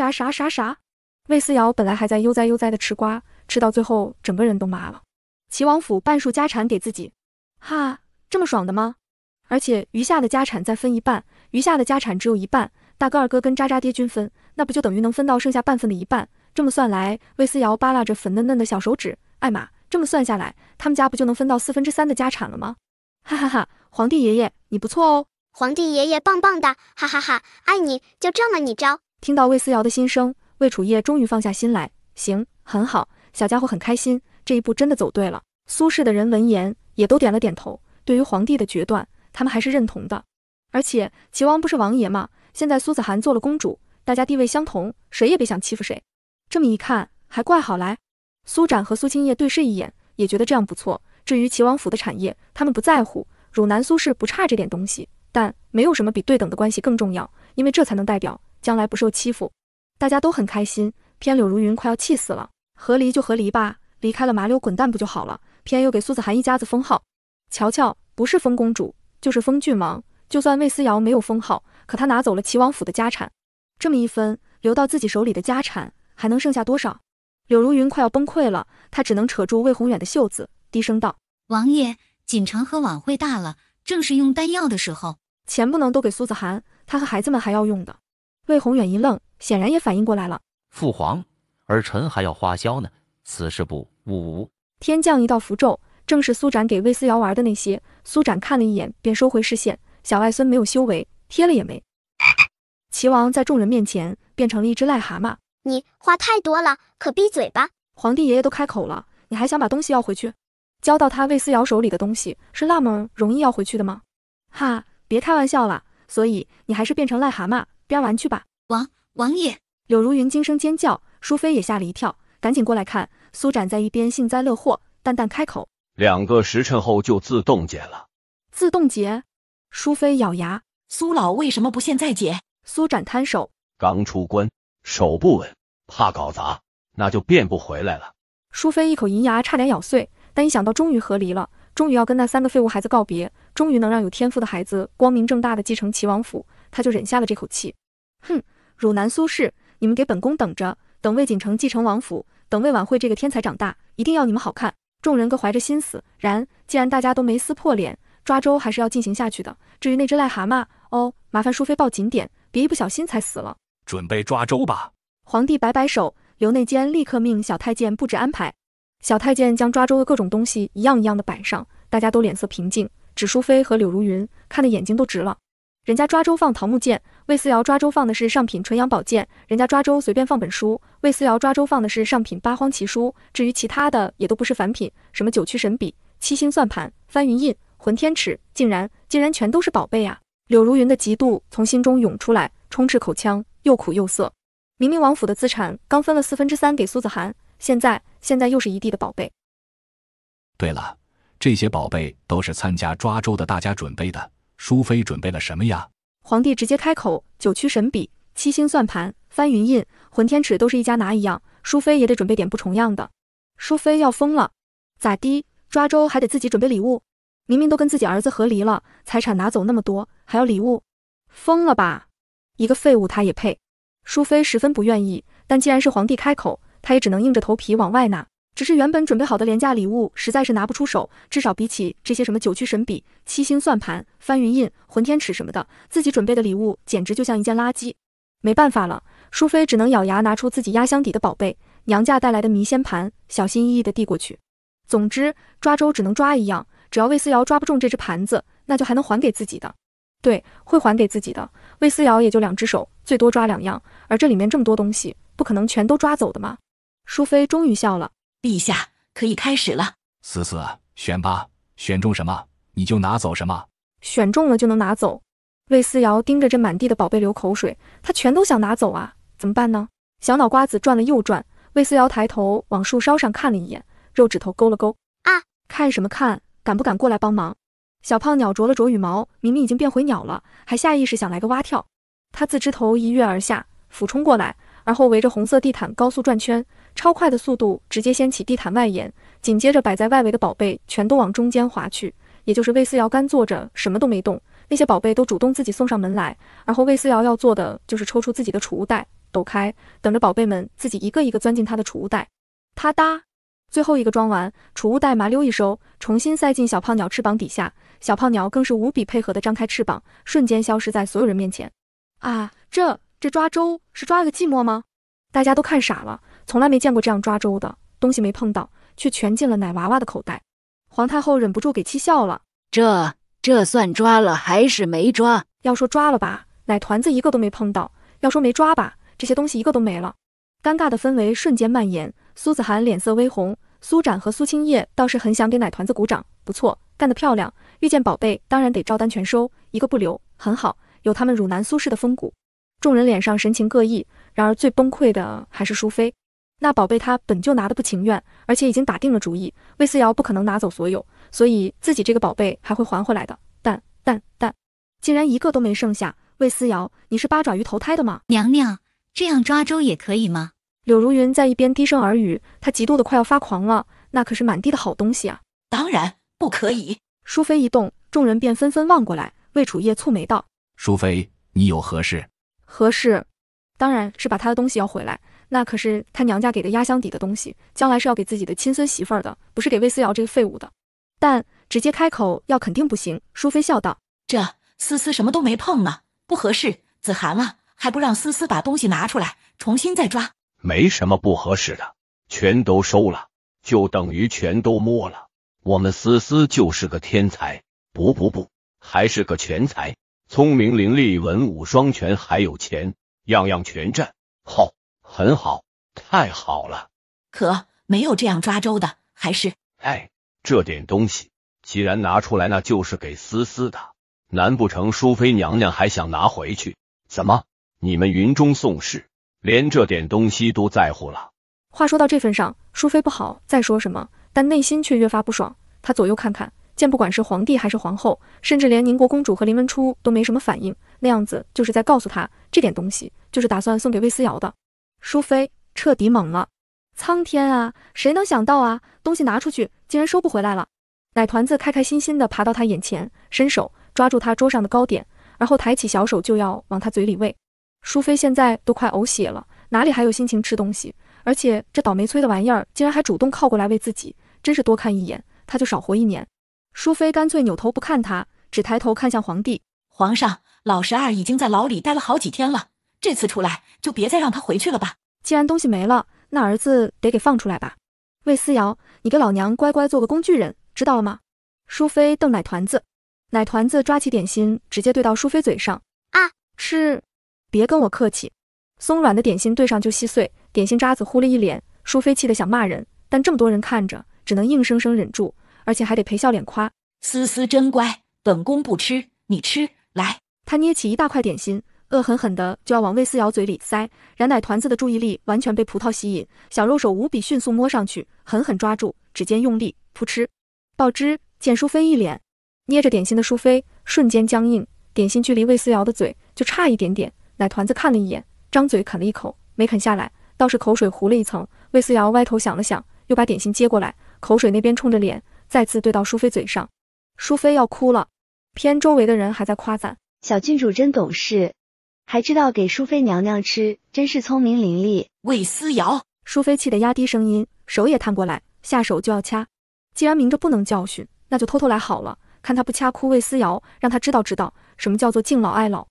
魏思瑶本来还在悠哉的吃瓜，吃到最后整个人都麻了。齐王府半数家产给自己，哈，这么爽的吗？而且余下的家产再分1半，余下的家产只有1半，大哥二哥跟渣渣爹均分，那不就等于能分到剩下半分的1半？这么算来，魏思瑶扒拉着粉嫩嫩的小手指，艾玛，这么算下来，他们家不就能分到3/4的家产了吗？哈哈哈，皇帝爷爷你不错哦，皇帝爷爷棒棒的，哈哈哈，爱你，就这么你招。听到魏思瑶的心声，魏楚业终于放下心来，行，很好，小家伙很开心，这一步真的走对了。苏氏的人闻言也都点了点头，对于皇帝的决断，他们还是认同的。而且齐王不是王爷吗？现在苏子涵做了公主，大家地位相同，谁也别想欺负谁。这么一看，还怪好来。苏展和苏青叶对视一眼，也觉得这样不错。至于齐王府的产业，他们不在乎，汝南苏氏不差这点东西，但没有什么比对等的关系更重要，因为这才能代表将来不受欺负。大家都很开心，偏柳如云快要气死了。和离就和离吧，离开了麻溜滚蛋不就好了？偏又给苏子涵一家子封号，瞧瞧，不是封公主，就是封郡王。就算魏思瑶没有封号，可他拿走了齐王府的家产，这么一分，留到自己手里的家产还能剩下多少？柳如云快要崩溃了，她只能扯住魏宏远的袖子，低声道：王爷，锦城和晚会大了，正是用丹药的时候，钱不能都给苏子涵，他和孩子们还要用的。魏宏远一愣，显然也反应过来了。父皇，儿臣还要花销呢，此事不……天降一道符咒，正是苏展给魏思瑶玩的那些。苏展看了一眼，便收回视线。小外孙没有修为，贴了也没。齐王在众人面前变成了一只癞蛤蟆。你话太多了，可闭嘴吧！皇帝爷爷都开口了，你还想把东西要回去？交到他魏思瑶手里的东西是那么容易要回去的吗？哈，别开玩笑了。所以你还是变成癞蛤蟆边玩去吧。王爷！柳如云惊声尖叫，淑妃也吓了一跳，赶紧过来看。苏展在一边幸灾乐祸，淡淡开口：2个时辰后就自动解了。自动解？淑妃咬牙：苏老为什么不现在解？苏展摊手：刚出关，手不稳，怕搞砸，那就变不回来了。淑妃一口银牙差点咬碎，但一想到终于和离了，终于要跟那3个废物孩子告别，终于能让有天赋的孩子光明正大的继承齐王府，他就忍下了这口气。哼，汝南苏氏，你们给本宫等着，等魏锦成继承王府，等魏晚会这个天才长大，一定要你们好看。众人各怀着心思，既然大家都没撕破脸，抓周还是要进行下去的。至于那只癞蛤蟆，麻烦淑妃报紧点，别一不小心才死了。准备抓周吧。皇帝摆摆手，刘内监立刻命小太监布置安排。小太监将抓周的各种东西一样一样的摆上，大家都脸色平静，只淑妃和柳如云看的眼睛都直了。人家抓周放桃木剑，魏思瑶抓周放的是上品纯阳宝剑，人家抓周随便放本书，魏思瑶抓周放的是上品八荒奇书，至于其他的也都不是凡品，什么九曲神笔、七星算盘、翻云印、混天尺，竟然全都是宝贝啊！柳如云的嫉妒从心中涌出来，充斥口腔，又苦又涩。明明王府的资产刚分了3/4给苏子涵，现在又是一地的宝贝。对了，这些宝贝都是参加抓周的大家准备的，淑妃准备了什么呀？皇帝直接开口：九曲神笔、七星算盘、翻云印、混天尺都是一家拿一样，淑妃也得准备点不重样的。淑妃要疯了，咋的？抓周还得自己准备礼物？明明都跟自己儿子和离了，财产拿走那么多，还要礼物？疯了吧！一个废物他也配？淑妃十分不愿意，但既然是皇帝开口，她也只能硬着头皮往外拿。只是原本准备好的廉价礼物实在是拿不出手，至少比起这些什么九曲神笔、七星算盘、翻云印、混天尺什么的，自己准备的礼物简直就像一件垃圾。没办法了，淑妃只能咬牙拿出自己压箱底的宝贝，娘家带来的迷仙盘，小心翼翼地递过去。总之，抓周只能抓一样，只要魏思瑶抓不中这只盘子，那就还能还给自己的。对，会还给自己的。魏思瑶也就2只手，最多抓2样，而这里面这么多东西，不可能全都抓走的嘛。淑妃终于笑了。陛下可以开始了。思思，选吧，选中什么你就拿走什么。选中了就能拿走。魏思瑶盯着这满地的宝贝流口水，他全都想拿走啊，怎么办呢？小脑瓜子转了又转，魏思瑶抬头往树梢上看了一眼，肉指头勾了勾。啊，看什么看？敢不敢过来帮忙？小胖鸟啄了啄羽毛，明明已经变回鸟了，还下意识想来个蛙跳。他自枝头一跃而下，俯冲过来，而后围着红色地毯高速转圈，超快的速度直接掀起地毯外沿，紧接着摆在外围的宝贝全都往中间滑去。也就是魏思瑶干坐着什么都没动，那些宝贝都主动自己送上门来，而后魏思瑶要做的就是抽出自己的储物袋，抖开，等着宝贝们自己一个一个钻进他的储物袋。啪嗒，最后一个装完，储物袋麻溜一收，重新塞进小胖鸟翅膀底下。小胖鸟更是无比配合地张开翅膀，瞬间消失在所有人面前。啊，这抓周是抓了个寂寞吗？大家都看傻了，从来没见过这样抓周的，东西没碰到，却全进了奶娃娃的口袋。皇太后忍不住给气笑了。这算抓了还是没抓？要说抓了吧，奶团子一个都没碰到；要说没抓吧，这些东西一个都没了。尴尬的氛围瞬间蔓延，苏子涵脸色微红，苏展和苏青叶倒是很想给奶团子鼓掌，不错，干得漂亮！遇见宝贝当然得照单全收，一个不留，很好，有他们汝南苏氏的风骨。众人脸上神情各异，然而最崩溃的还是淑妃。那宝贝她本就拿得不情愿，而且已经打定了主意，魏思瑶不可能拿走所有，所以自己这个宝贝还会还回来的。但竟然一个都没剩下。魏思瑶，你是八爪鱼投胎的吗？娘娘，这样抓周也可以吗？柳如云在一边低声耳语，她嫉妒的快要发狂了，那可是满地的好东西啊！当然不可以。淑妃一动，众人便纷纷望过来。魏楚叶蹙眉道：淑妃，你有何事？何事？当然是把她的东西要回来，那可是她娘家给的压箱底的东西，将来是要给自己的亲孙媳妇儿的，不是给魏思瑶这个废物的。但直接开口要肯定不行。淑妃笑道：这思思什么都没碰呢，不合适。子涵啊，还不让思思把东西拿出来，重新再抓。没什么不合适的，全都收了，就等于全都摸了。我们思思就是个天才，不，还是个全才，聪明伶俐，文武双全，还有钱，样样全占。好，很好，太好了。可没有这样抓周的，还是……这点东西既然拿出来，那就是给思思的，难不成淑妃娘娘还想拿回去？怎么，你们云中宋氏连这点东西都在乎了？话说到这份上，淑妃不好再说什么，但内心却越发不爽。她左右看看，见不管是皇帝还是皇后，甚至连宁国公主和林文初都没什么反应，那样子就是在告诉她，这点东西就是打算送给魏思瑶的。淑妃彻底懵了，苍天啊，谁能想到啊，东西拿出去竟然收不回来了。奶团子开开心心地爬到她眼前，伸手抓住她桌上的糕点，然后抬起小手就要往她嘴里喂。淑妃现在都快呕血了，哪里还有心情吃东西？而且这倒霉催的玩意儿竟然还主动靠过来喂自己，真是多看一眼她就少活1年。淑妃干脆扭头不看她，只抬头看向皇帝。皇上，老12已经在牢里待了好几天了，这次出来就别再让他回去了吧。既然东西没了，那儿子得给放出来吧。魏思瑶，你给老娘乖乖做个工具人，知道了吗？淑妃瞪奶团子，奶团子抓起点心直接对到淑妃嘴上。吃，别跟我客气。松软的点心对上就稀碎，点心渣子糊了一脸。淑妃气得想骂人，但这么多人看着，只能硬生生忍住，而且还得陪笑脸夸思思真乖，本宫不吃，你吃来。她捏起一大块点心，恶狠狠的就要往魏思瑶嘴里塞，然奶团子的注意力完全被葡萄吸引，小肉手无比迅速摸上去，狠狠抓住，指尖用力，扑哧，爆汁。见淑妃一脸捏着点心的淑妃瞬间僵硬，点心距离魏思瑶的嘴就差一点点，奶团子看了一眼，张嘴啃了一口，没啃下来，倒是口水糊了一层。魏思瑶歪头想了想，又把点心接过来，口水那边冲着脸，再次对到淑妃嘴上。淑妃要哭了，偏周围的人还在夸赞小郡主真懂事，还知道给淑妃娘娘吃，真是聪明伶俐。魏思瑶，淑妃气得压低声音，手也探过来，下手就要掐。既然明着不能教训，那就偷偷来好了，看他不掐哭魏思瑶，让他知道什么叫做敬老爱老。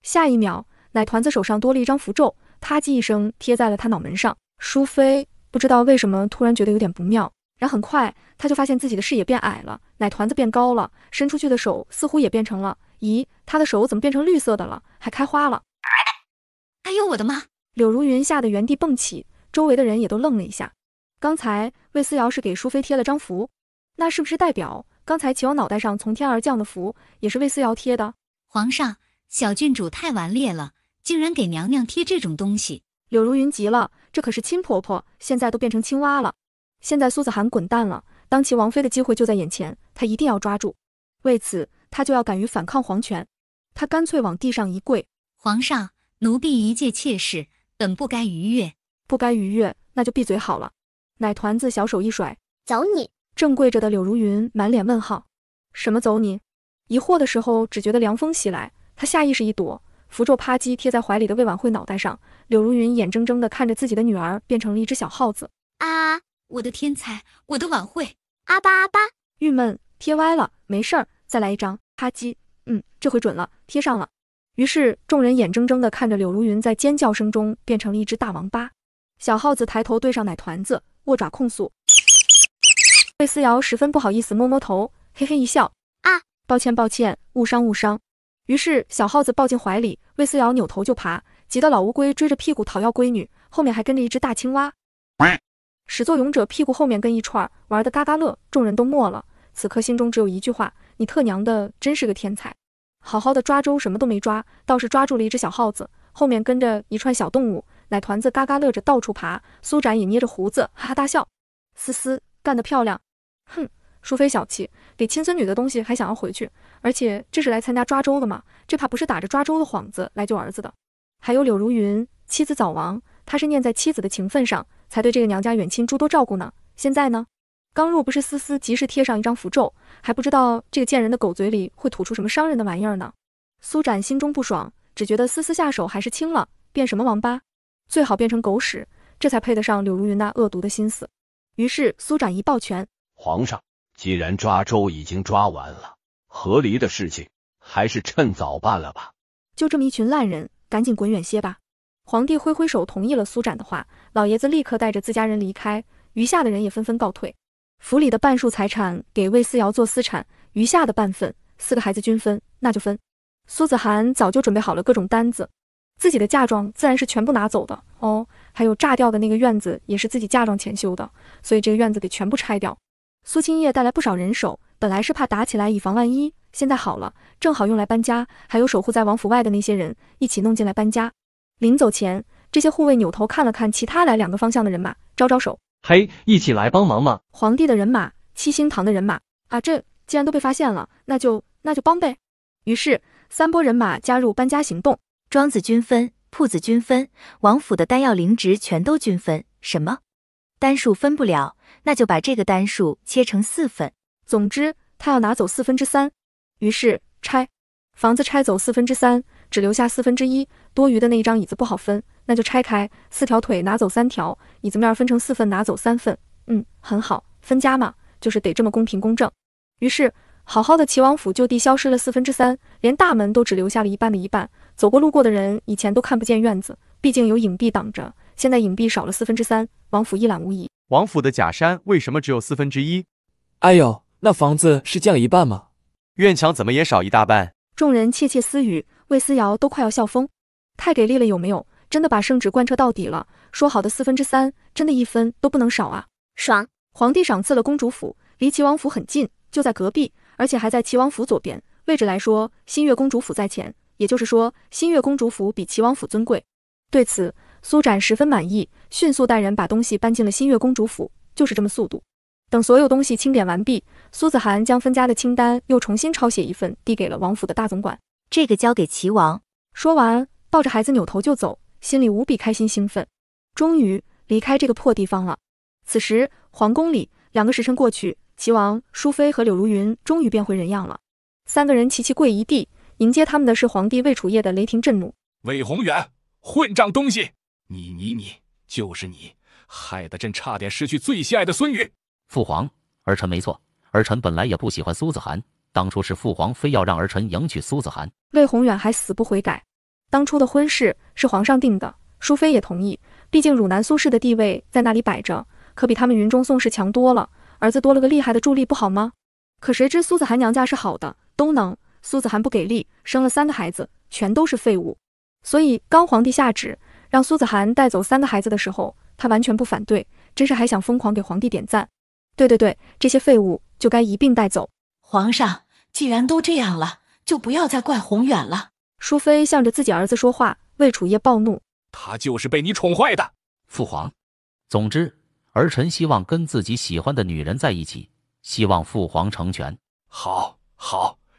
下一秒，奶团子手上多了一张符咒，啪叽一声贴在了他脑门上。淑妃不知道为什么突然觉得有点不妙，然很快他就发现自己的视野变矮了，奶团子变高了，伸出去的手似乎也变成了，咦，他的手怎么变成绿色的了，还开花了。哎呦我的妈！柳如云吓得原地蹦起，周围的人也都愣了一下。刚才魏思瑶是给淑妃贴了张符，那是不是代表刚才齐王脑袋上从天而降的符也是魏思瑶贴的？皇上，小郡主太顽劣了，竟然给娘娘贴这种东西。柳如云急了，这可是亲婆婆，现在都变成青蛙了。现在苏子涵滚蛋了，当齐王妃的机会就在眼前，她一定要抓住。为此，她就要敢于反抗皇权。她干脆往地上一跪：皇上，奴婢一介妾室，本不该逾越。不该逾越，那就闭嘴好了。奶团子小手一甩：走你！正跪着的柳如云满脸问号：什么走你？疑惑的时候只觉得凉风袭来，她下意识一躲，符咒啪叽贴在怀里的魏婉慧脑袋上。柳如云眼睁睁地看着自己的女儿变成了一只小耗子。啊！我的天才，我的婉慧！阿巴阿巴！郁闷，贴歪了，没事儿，再来一张，啪叽，这回准了，贴上了。于是众人眼睁睁地看着柳如云在尖叫声中变成了一只大王八。小耗子抬头对上奶团子，握爪控诉。魏思瑶十分不好意思摸摸头，嘿嘿一笑：啊，抱歉抱歉，误伤误伤。于是小耗子抱进怀里，魏思瑶扭头就爬，急得老乌龟追着屁股讨要闺女，后面还跟着一只大青蛙。始作俑者屁股后面跟一串，玩得嘎嘎乐，众人都默了。此刻心中只有一句话：你特娘的真是个天才！好好的抓周什么都没抓，倒是抓住了一只小耗子，后面跟着一串小动物。奶团子嘎嘎乐着到处爬，苏展也捏着胡子哈哈大笑。思思干得漂亮！哼，淑妃小气，给亲孙女的东西还想要回去，而且这是来参加抓周的吗？这怕不是打着抓周的幌子来救儿子的。还有柳如云，妻子早亡，他是念在妻子的情分上，才对这个娘家远亲诸多照顾呢。现在呢，刚入不是思思及时贴上一张符咒，还不知道这个贱人的狗嘴里会吐出什么伤人的玩意儿呢。苏展心中不爽，只觉得思思下手还是轻了，变什么王八，最好变成狗屎，这才配得上柳如云那恶毒的心思。于是苏展一抱拳：皇上，既然抓周已经抓完了，和离的事情还是趁早办了吧。就这么一群烂人，赶紧滚远些吧。皇帝挥挥手同意了苏展的话，老爷子立刻带着自家人离开，余下的人也纷纷告退。府里的半数财产给魏思瑶做私产，余下的半份4个孩子均分，那就分。苏子涵早就准备好了各种单子，自己的嫁妆自然是全部拿走的哦，还有炸掉的那个院子也是自己嫁妆钱修的，所以这个院子得全部拆掉。苏青叶带来不少人手，本来是怕打起来以防万一，现在好了，正好用来搬家，还有守护在王府外的那些人一起弄进来搬家。临走前，这些护卫扭头看了看其他来2个方向的人马，招招手，嘿，一起来帮忙嘛！皇帝的人马，7星堂的人马啊，这既然都被发现了，那就帮呗。于是3拨人马加入搬家行动，庄子均分，铺子均分，王府的丹药灵植全都均分。什么？单数分不了，那就把这个单数切成4份。总之，他要拿走3/4。于是拆，房子拆走3/4，只留下1/4，多余的那一张椅子不好分，那就拆开，4条腿拿走3条，椅子面分成4份，拿走3份。很好，分家嘛，就是得这么公平公正。于是，好好的齐王府就地消失了3/4，连大门都只留下了一半的一半。走过路过的人以前都看不见院子，毕竟有影壁挡着，现在影壁少了3/4，王府一览无遗。王府的假山为什么只有1/4？哎呦，那房子是降一半吗？院墙怎么也少一大半？众人窃窃私语，魏思瑶都快要笑疯。太给力了有没有？真的把圣旨贯彻到底了，说好的3/4，真的1分都不能少啊！爽！皇帝赏赐了公主府，离齐王府很近，就在隔壁，而且还在齐王府左边。位置来说，新月公主府在前，也就是说，新月公主府比齐王府尊贵。对此，苏展十分满意，迅速带人把东西搬进了新月公主府，就是这么速度。等所有东西清点完毕，苏子涵将分家的清单又重新抄写一份，递给了王府的大总管。这个交给齐王。说完，抱着孩子扭头就走，心里无比开心兴奋。终于离开这个破地方了。此时，皇宫里2个时辰过去，齐王、淑妃和柳如云终于变回人样了。3个人齐跪一地，迎接他们的是皇帝魏楚业的雷霆震怒。魏宏远，混账东西！你，就是你，害得朕差点失去最心爱的孙女。父皇，儿臣没错，儿臣本来也不喜欢苏子涵，当初是父皇非要让儿臣迎娶苏子涵。魏宏远还死不悔改，当初的婚事是皇上定的，淑妃也同意，毕竟汝南苏氏的地位在那里摆着，可比他们云中宋氏强多了，儿子多了个厉害的助力不好吗？可谁知苏子涵娘家是好的，都能，苏子涵不给力，生了3个孩子，全都是废物。所以刚皇帝下旨让苏子涵带走3个孩子的时候，他完全不反对，真是还想疯狂给皇帝点赞。对，这些废物就该一并带走。皇上，既然都这样了，就不要再怪宏远了。淑妃向着自己儿子说话，魏楚业暴怒，他就是被你宠坏的。父皇，总之，儿臣希望跟自己喜欢的女人在一起，希望父皇成全。好，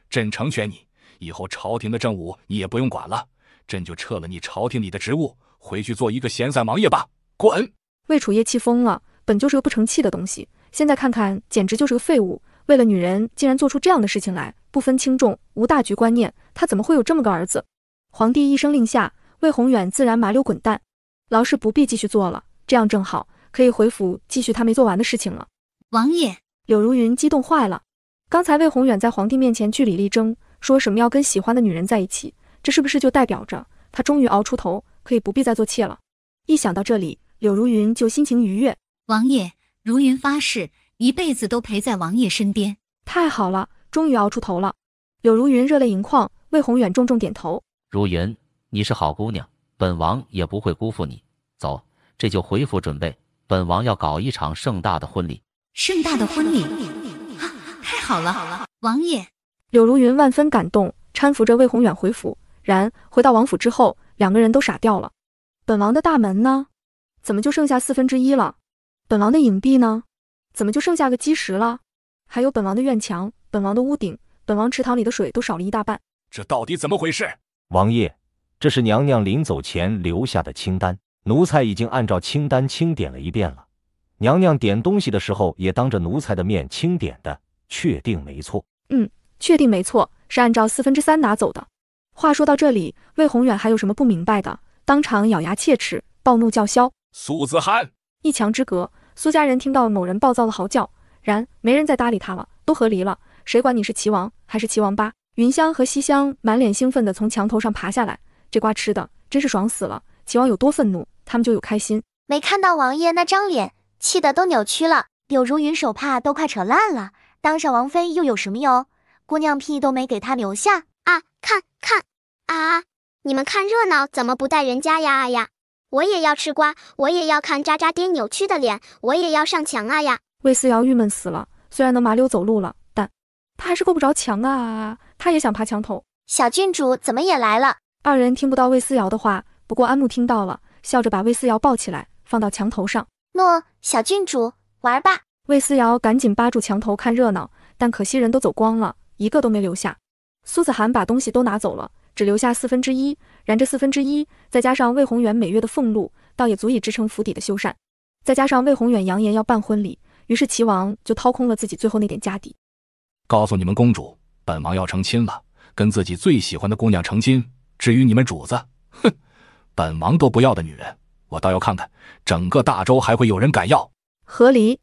朕成全你，以后朝廷的政务你也不用管了，朕就撤了你朝廷里的职务，回去做一个闲散王爷吧。滚！魏楚业气疯了，本就是个不成器的东西，现在看看简直就是个废物，为了女人竟然做出这样的事情来，不分轻重，无大局观念，他怎么会有这么个儿子？皇帝一声令下，魏宏远自然麻溜滚蛋，劳氏不必继续做了，这样正好可以回府继续他没做完的事情了。王爷，柳如云激动坏了，刚才魏宏远在皇帝面前据理力争，说什么要跟喜欢的女人在一起，这是不是就代表着他终于熬出头，可以不必再做妾了？一想到这里，柳如云就心情愉悦。王爷，如云发誓一辈子都陪在王爷身边。太好了，终于熬出头了。柳如云热泪盈眶，魏宏远重重点头。如云，你是好姑娘，本王也不会辜负你。走，这就回府准备，本王要搞一场盛大的婚礼。盛大的婚礼啊，太好了，王爷。柳如云万分感动，搀扶着魏宏远回府。然回到王府之后，2个人都傻掉了。本王的大门呢？怎么就剩下1/4了？本王的影壁呢？怎么就剩下个基石了？还有本王的院墙、本王的屋顶、本王池塘里的水都少了一大半。这到底怎么回事？王爷，这是娘娘临走前留下的清单，奴才已经按照清单清点了一遍了。娘娘点东西的时候也当着奴才的面清点的，确定没错。确定没错，是按照3/4拿走的。话说到这里，魏宏远还有什么不明白的？当场咬牙切齿，暴怒叫嚣：苏子涵！一墙之隔，苏家人听到某人暴躁的嚎叫，然没人再搭理他了，都和离了。谁管你是齐王还是齐王八？云香和西香满脸兴奋地从墙头上爬下来，这瓜吃的真是爽死了。齐王有多愤怒，他们就有开心。没看到王爷那张脸，气得都扭曲了，柳如云手帕都快扯烂了，当上王妃又有什么用？姑娘屁都没给她留下啊！看啊！你们看热闹，怎么不带人家呀呀？我也要吃瓜，我也要看渣渣爹扭曲的脸，我也要上墙啊呀！魏思瑶郁闷死了，虽然能麻溜走路了，但她还是够不着墙啊！她也想爬墙头。小郡主怎么也来了？二人听不到魏思瑶的话，不过安慕听到了，笑着把魏思瑶抱起来，放到墙头上。诺，小郡主，玩吧。魏思瑶赶紧扒住墙头看热闹，但可惜人都走光了，一个都没留下。苏子涵把东西都拿走了，只留下1/4，然这1/4，再加上魏宏远每月的俸禄，倒也足以支撑府邸的修缮。再加上魏宏远扬言要办婚礼，于是齐王就掏空了自己最后那点家底。告诉你们公主，本王要成亲了，跟自己最喜欢的姑娘成亲。至于你们主子，哼，本王都不要的女人，我倒要看看整个大周还会有人敢要。和离，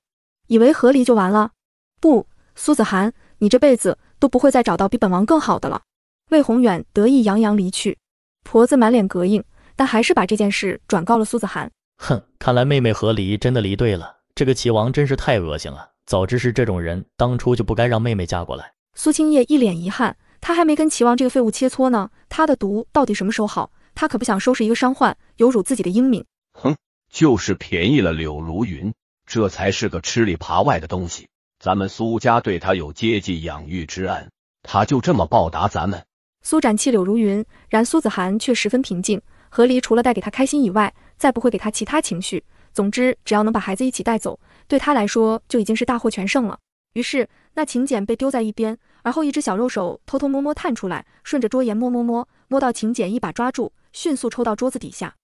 以为和离就完了？不，苏子涵，你这辈子都不会再找到比本王更好的了。魏宏远得意洋洋离去，婆子满脸膈应，但还是把这件事转告了苏子涵。哼，看来妹妹和离真的离对了，这个齐王真是太恶心了，早知是这种人，当初就不该让妹妹嫁过来。苏青叶一脸遗憾，他还没跟齐王这个废物切磋呢，他的毒到底什么时候好？他可不想收拾一个伤患，有辱自己的英名。哼，就是便宜了柳如云，这才是个吃里扒外的东西。咱们苏家对他有接济养育之恩，他就这么报答咱们。苏展气柳如云，然苏子涵却十分平静。和离除了带给他开心以外，再不会给他其他情绪。总之，只要能把孩子一起带走，对他来说就已经是大获全胜了。于是，那请柬被丢在一边，而后一只小肉手偷偷摸摸探出来，顺着桌沿摸到请柬，一把抓住，迅速抽到桌子底下。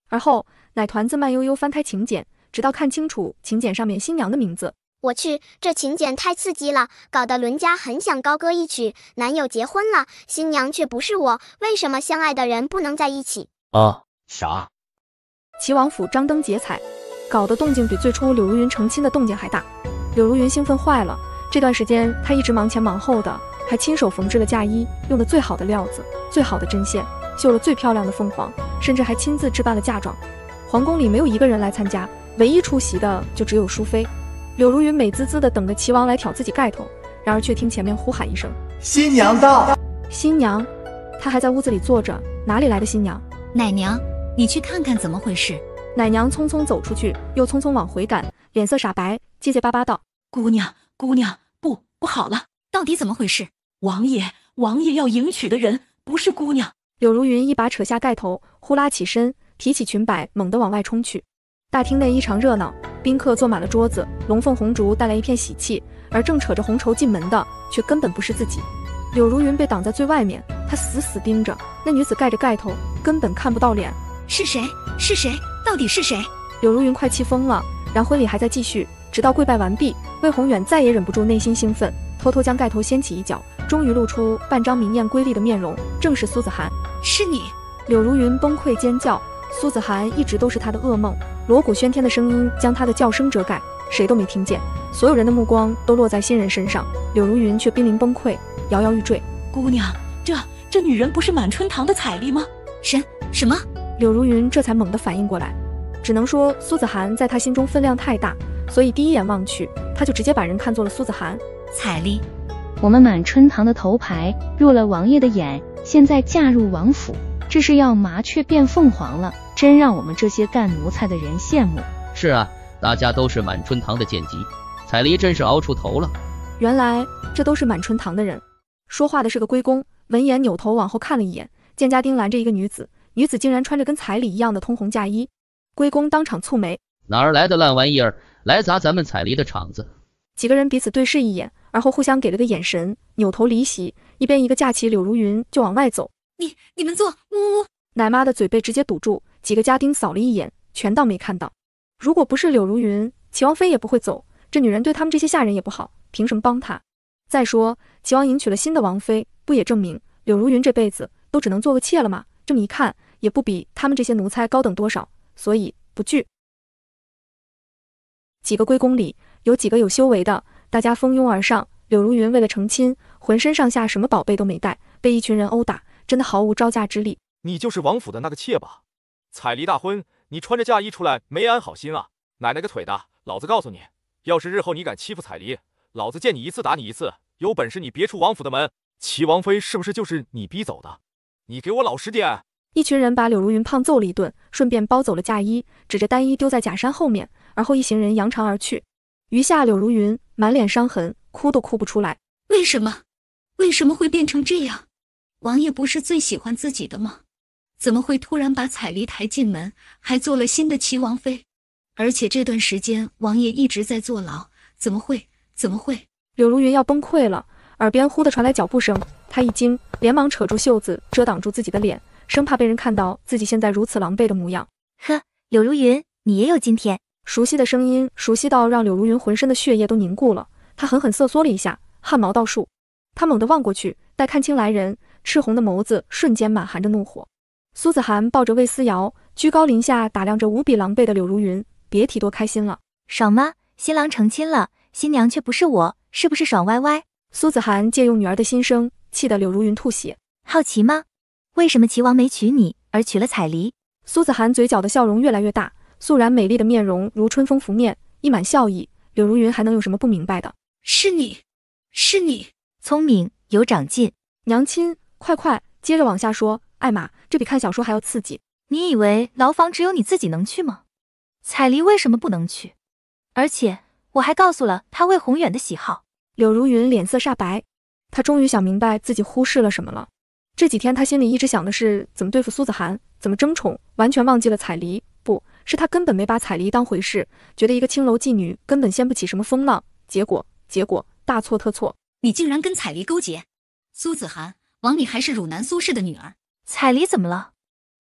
而后，奶团子慢悠悠翻开请柬，直到看清楚请柬上面新娘的名字。我去，这请柬太刺激了，搞得伦家很想高歌一曲。男友结婚了，新娘却不是我，为什么相爱的人不能在一起？啥？齐王府张灯结彩，搞得动静比最初柳如云成亲的动静还大。柳如云兴奋坏了，这段时间她一直忙前忙后的，还亲手缝制了嫁衣，用的最好的料子、最好的针线，绣了最漂亮的凤凰，甚至还亲自置办了嫁妆。皇宫里没有一个人来参加，唯一出席的就只有淑妃。柳如云美滋滋的等着齐王来挑自己盖头，然而却听前面呼喊一声：“新娘到！”新娘，她还在屋子里坐着，哪里来的新娘？奶娘，你去看看怎么回事。奶娘匆匆走出去，又匆匆往回赶，脸色煞白，结结巴巴道：“姑娘，不好了，到底怎么回事？王爷要迎娶的人不是姑娘。”柳如云一把扯下盖头，呼啦起身，提起裙摆，猛地往外冲去。大厅内异常热闹，宾客坐满了桌子，龙凤红烛带来一片喜气，而正扯着红绸进门的，却根本不是自己。柳如云被挡在最外面，她死死盯着那女子盖着盖头，根本看不到脸。是谁？是谁？到底是谁？柳如云快气疯了，然婚礼还在继续，直到跪拜完毕，魏宏远再也忍不住内心兴奋，偷偷将盖头掀起一角，终于露出半张明艳瑰丽的面容，正是苏子涵。是你！柳如云崩溃尖叫，苏子涵一直都是她的噩梦，锣鼓喧天的声音将她的叫声遮盖，谁都没听见，所有人的目光都落在新人身上，柳如云却濒临崩溃，摇摇欲坠。姑娘，这女人不是满春堂的彩丽吗？什么？柳如云这才猛地反应过来，只能说苏子涵在她心中分量太大，所以第一眼望去，她就直接把人看作了苏子涵。彩丽，我们满春堂的头牌入了王爷的眼，现在嫁入王府，这是要麻雀变凤凰了，真让我们这些干奴才的人羡慕。是啊，大家都是满春堂的贱籍，彩丽真是熬出头了。原来这都是满春堂的人。说话的是个龟公，闻言扭头往后看了一眼，见家丁拦着一个女子，女子竟然穿着跟彩礼一样的通红嫁衣。龟公当场蹙眉，哪儿来的烂玩意儿，来砸咱们彩丽的场子？几个人彼此对视一眼，而后互相给了个眼神，扭头离席，一边一个架起柳如云就往外走。你们坐！呜！奶妈的嘴被直接堵住，几个家丁扫了一眼，全当没看到。如果不是柳如云，齐王妃也不会走，这女人对他们这些下人也不好，凭什么帮她？再说齐王迎娶了新的王妃，不也证明柳如云这辈子都只能做个妾了吗？这么一看，也不比他们这些奴才高等多少，所以不惧。几个龟公里，有几个有修为的，大家蜂拥而上。柳如云为了成亲，浑身上下什么宝贝都没带，被一群人殴打，真的毫无招架之力。你就是王府的那个妾吧？彩礼大婚，你穿着嫁衣出来，没安好心啊！奶奶个腿的，老子告诉你，要是日后你敢欺负彩梨，老子见你一次打你一次，有本事你别出王府的门。齐王妃是不是就是你逼走的？你给我老实点！一群人把柳如云胖揍了一顿，顺便包走了嫁衣，指着单衣丢在假山后面，而后一行人扬长而去。余下柳如云满脸伤痕，哭都哭不出来。为什么？为什么会变成这样？王爷不是最喜欢自己的吗？怎么会突然把彩梨抬进门，还做了新的齐王妃？而且这段时间王爷一直在坐牢，怎么会？柳如云要崩溃了，耳边忽地传来脚步声，她一惊，连忙扯住袖子遮挡住自己的脸，生怕被人看到自己现在如此狼狈的模样。呵，柳如云，你也有今天。熟悉的声音，熟悉到让柳如云浑身的血液都凝固了。她狠狠瑟缩了一下，汗毛倒竖。她猛地望过去，待看清来人，赤红的眸子瞬间满含着怒火。苏子涵抱着魏思瑶，居高临下打量着无比狼狈的柳如云，别提多开心了。爽吗？新郎成亲了，新娘却不是我，是不是爽歪歪？苏子涵借用女儿的心声，气得柳如云吐血。好奇吗？为什么齐王没娶你，而娶了彩梨？苏子涵嘴角的笑容越来越大，素然美丽的面容如春风拂面，溢满笑意。柳如云还能有什么不明白的？是你，聪明有长进。娘亲，快，接着往下说。艾玛，这比看小说还要刺激。你以为牢房只有你自己能去吗？彩梨为什么不能去？而且我还告诉了她魏宏远的喜好。柳如云脸色煞白，她终于想明白自己忽视了什么了。这几天她心里一直想的是怎么对付苏子涵，怎么争宠，完全忘记了彩梨。不是她根本没把彩梨当回事，觉得一个青楼妓女根本掀不起什么风浪。结果大错特错。你竟然跟彩梨勾结！苏子涵，王丽还是汝南苏氏的女儿。彩梨怎么了？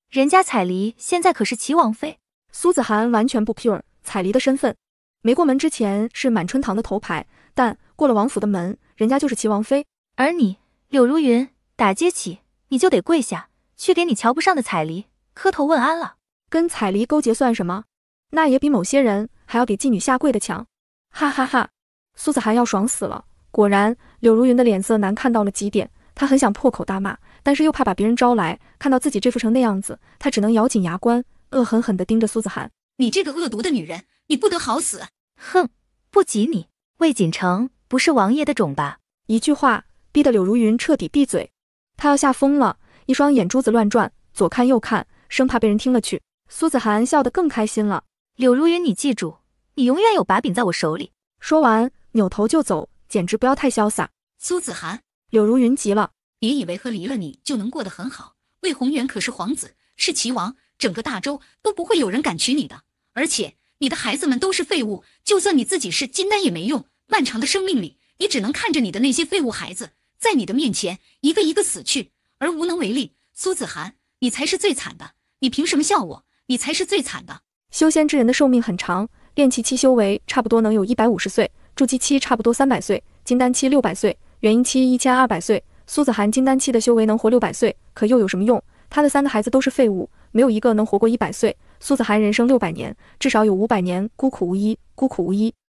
人家彩梨现在可是齐王妃。苏子涵完全不 pure 彩梨的身份，没过门之前是满春堂的头牌，但过了王府的门，人家就是齐王妃。而你柳如云，打街起你就得跪下去给你瞧不上的彩梨磕头问安了。跟彩梨勾结算什么？那也比某些人还要给妓女下跪的强。哈哈哈，苏子涵要爽死了。果然柳如云的脸色难看到了极点，她很想破口大骂，但是又怕把别人招来，看到自己这副成那样子，她只能咬紧牙关，恶狠狠地盯着苏子涵。你这个恶毒的女人，你不得好死！哼，不及你。魏锦城不是王爷的种吧？一句话逼得柳如云彻底闭嘴，她要吓疯了，一双眼珠子乱转，左看右看，生怕被人听了去。苏子涵笑得更开心了。柳如云，你记住，你永远有把柄在我手里。说完扭头就走，简直不要太潇洒。苏子涵，柳如云急了，别以为和离了你就能过得很好。魏宏远可是皇子，是齐王，整个大周都不会有人敢娶你的。而且你的孩子们都是废物，就算你自己是金丹也没用。漫长的生命里，你只能看着你的那些废物孩子在你的面前一个一个死去，而无能为力。苏子涵，你才是最惨的，你凭什么笑我？你才是最惨的。修仙之人的寿命很长，炼气期修为差不多能有150岁，筑基期差不多300岁，金丹期600岁，元婴期1200岁。苏子涵金丹期的修为能活600岁，可又有什么用？他的3个孩子都是废物，没有一个能活过100岁。苏子涵人生600年，至少有500年孤苦无依，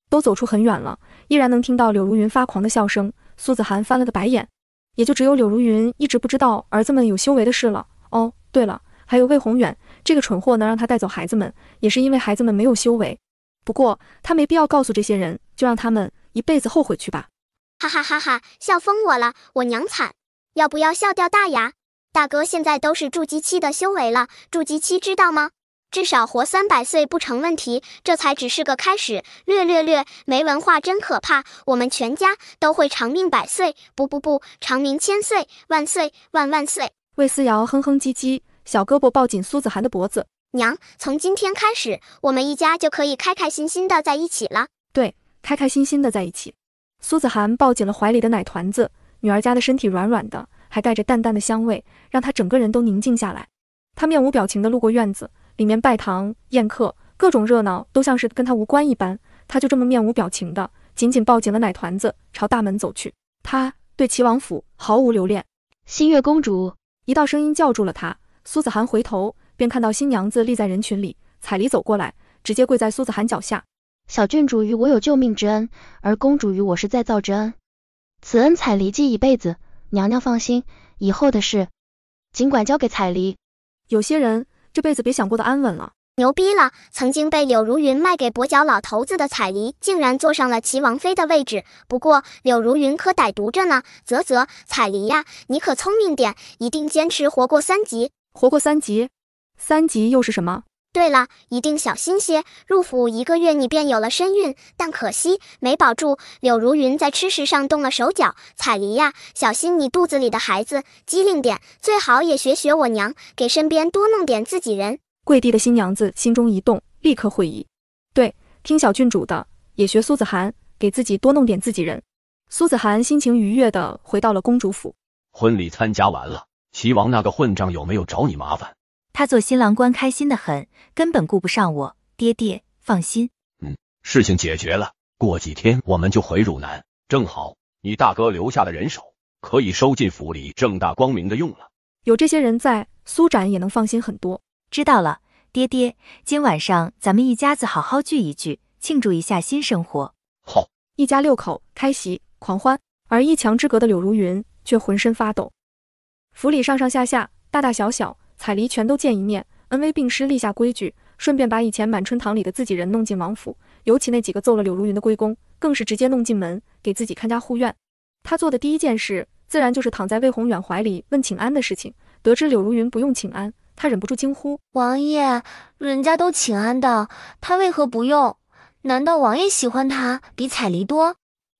都走出很远了，依然能听到柳如云发狂的笑声。苏子涵翻了个白眼，也就只有柳如云一直不知道儿子们有修为的事了。哦，对了，还有魏宏远这个蠢货能让他带走孩子们，也是因为孩子们没有修为。不过他没必要告诉这些人，就让他们一辈子后悔去吧。哈哈哈哈，笑疯我了，我娘惨！要不要笑掉大牙？大哥现在都是筑基期的修为了，筑基期知道吗？至少活300岁不成问题，这才只是个开始。略，没文化真可怕，我们全家都会长命100岁，不，长命1000岁，万岁，万岁！魏思瑶哼哼唧唧，小胳膊抱紧苏子涵的脖子。娘，从今天开始，我们一家就可以开开心心的在一起了。对，开开心心的在一起。苏子涵抱紧了怀里的奶团子，女儿家的身体软软的，还带着淡淡的香味，让她整个人都宁静下来。她面无表情地路过院子，里面拜堂、宴客，各种热闹都像是跟她无关一般。她就这么面无表情的紧紧抱紧了奶团子，朝大门走去。她对齐王府毫无留恋。新月公主，一道声音叫住了她。苏子涵回头，便看到新娘子立在人群里，彩梨走过来，直接跪在苏子涵脚下。小郡主与我有救命之恩，而公主与我是再造之恩，此恩彩梨记一辈子。娘娘放心，以后的事尽管交给彩梨。有些人这辈子别想过得安稳了。牛逼了！曾经被柳如云卖给跛脚老头子的彩梨，竟然坐上了齐王妃的位置。不过柳如云可歹毒着呢，彩梨呀，你可聪明点，一定坚持活过3级。活过3级？3级又是什么？对了，一定小心些。入府1个月，你便有了身孕，但可惜没保住。柳如云在吃食上动了手脚，彩梨呀，小心你肚子里的孩子，机灵点，最好也学我娘，给身边多弄点自己人。跪地的新娘子心中一动，立刻会意。对，听小郡主的，也学苏子涵，给自己多弄点自己人。苏子涵心情愉悦地回到了公主府。婚礼参加完了，齐王那个混账有没有找你麻烦？他做新郎官开心得很，根本顾不上我。爹爹，放心。事情解决了，过几天我们就回汝南，正好你大哥留下的人手可以收进府里，正大光明的用了。有这些人在，苏展也能放心很多。知道了，爹爹，今晚上咱们一家子好好聚一聚，庆祝一下新生活。好，一家6口开席狂欢，而一墙之隔的柳如云却浑身发抖。府里上上下下，大大小小，彩梨全都见一面，恩威并施，立下规矩，顺便把以前满春堂里的自己人弄进王府，尤其那几个揍了柳如云的龟公，更是直接弄进门，给自己看家护院。他做的第一件事，自然就是躺在魏宏远怀里问请安的事情。得知柳如云不用请安，他忍不住惊呼：王爷，人家都请安的，他为何不用？难道王爷喜欢他比彩梨多？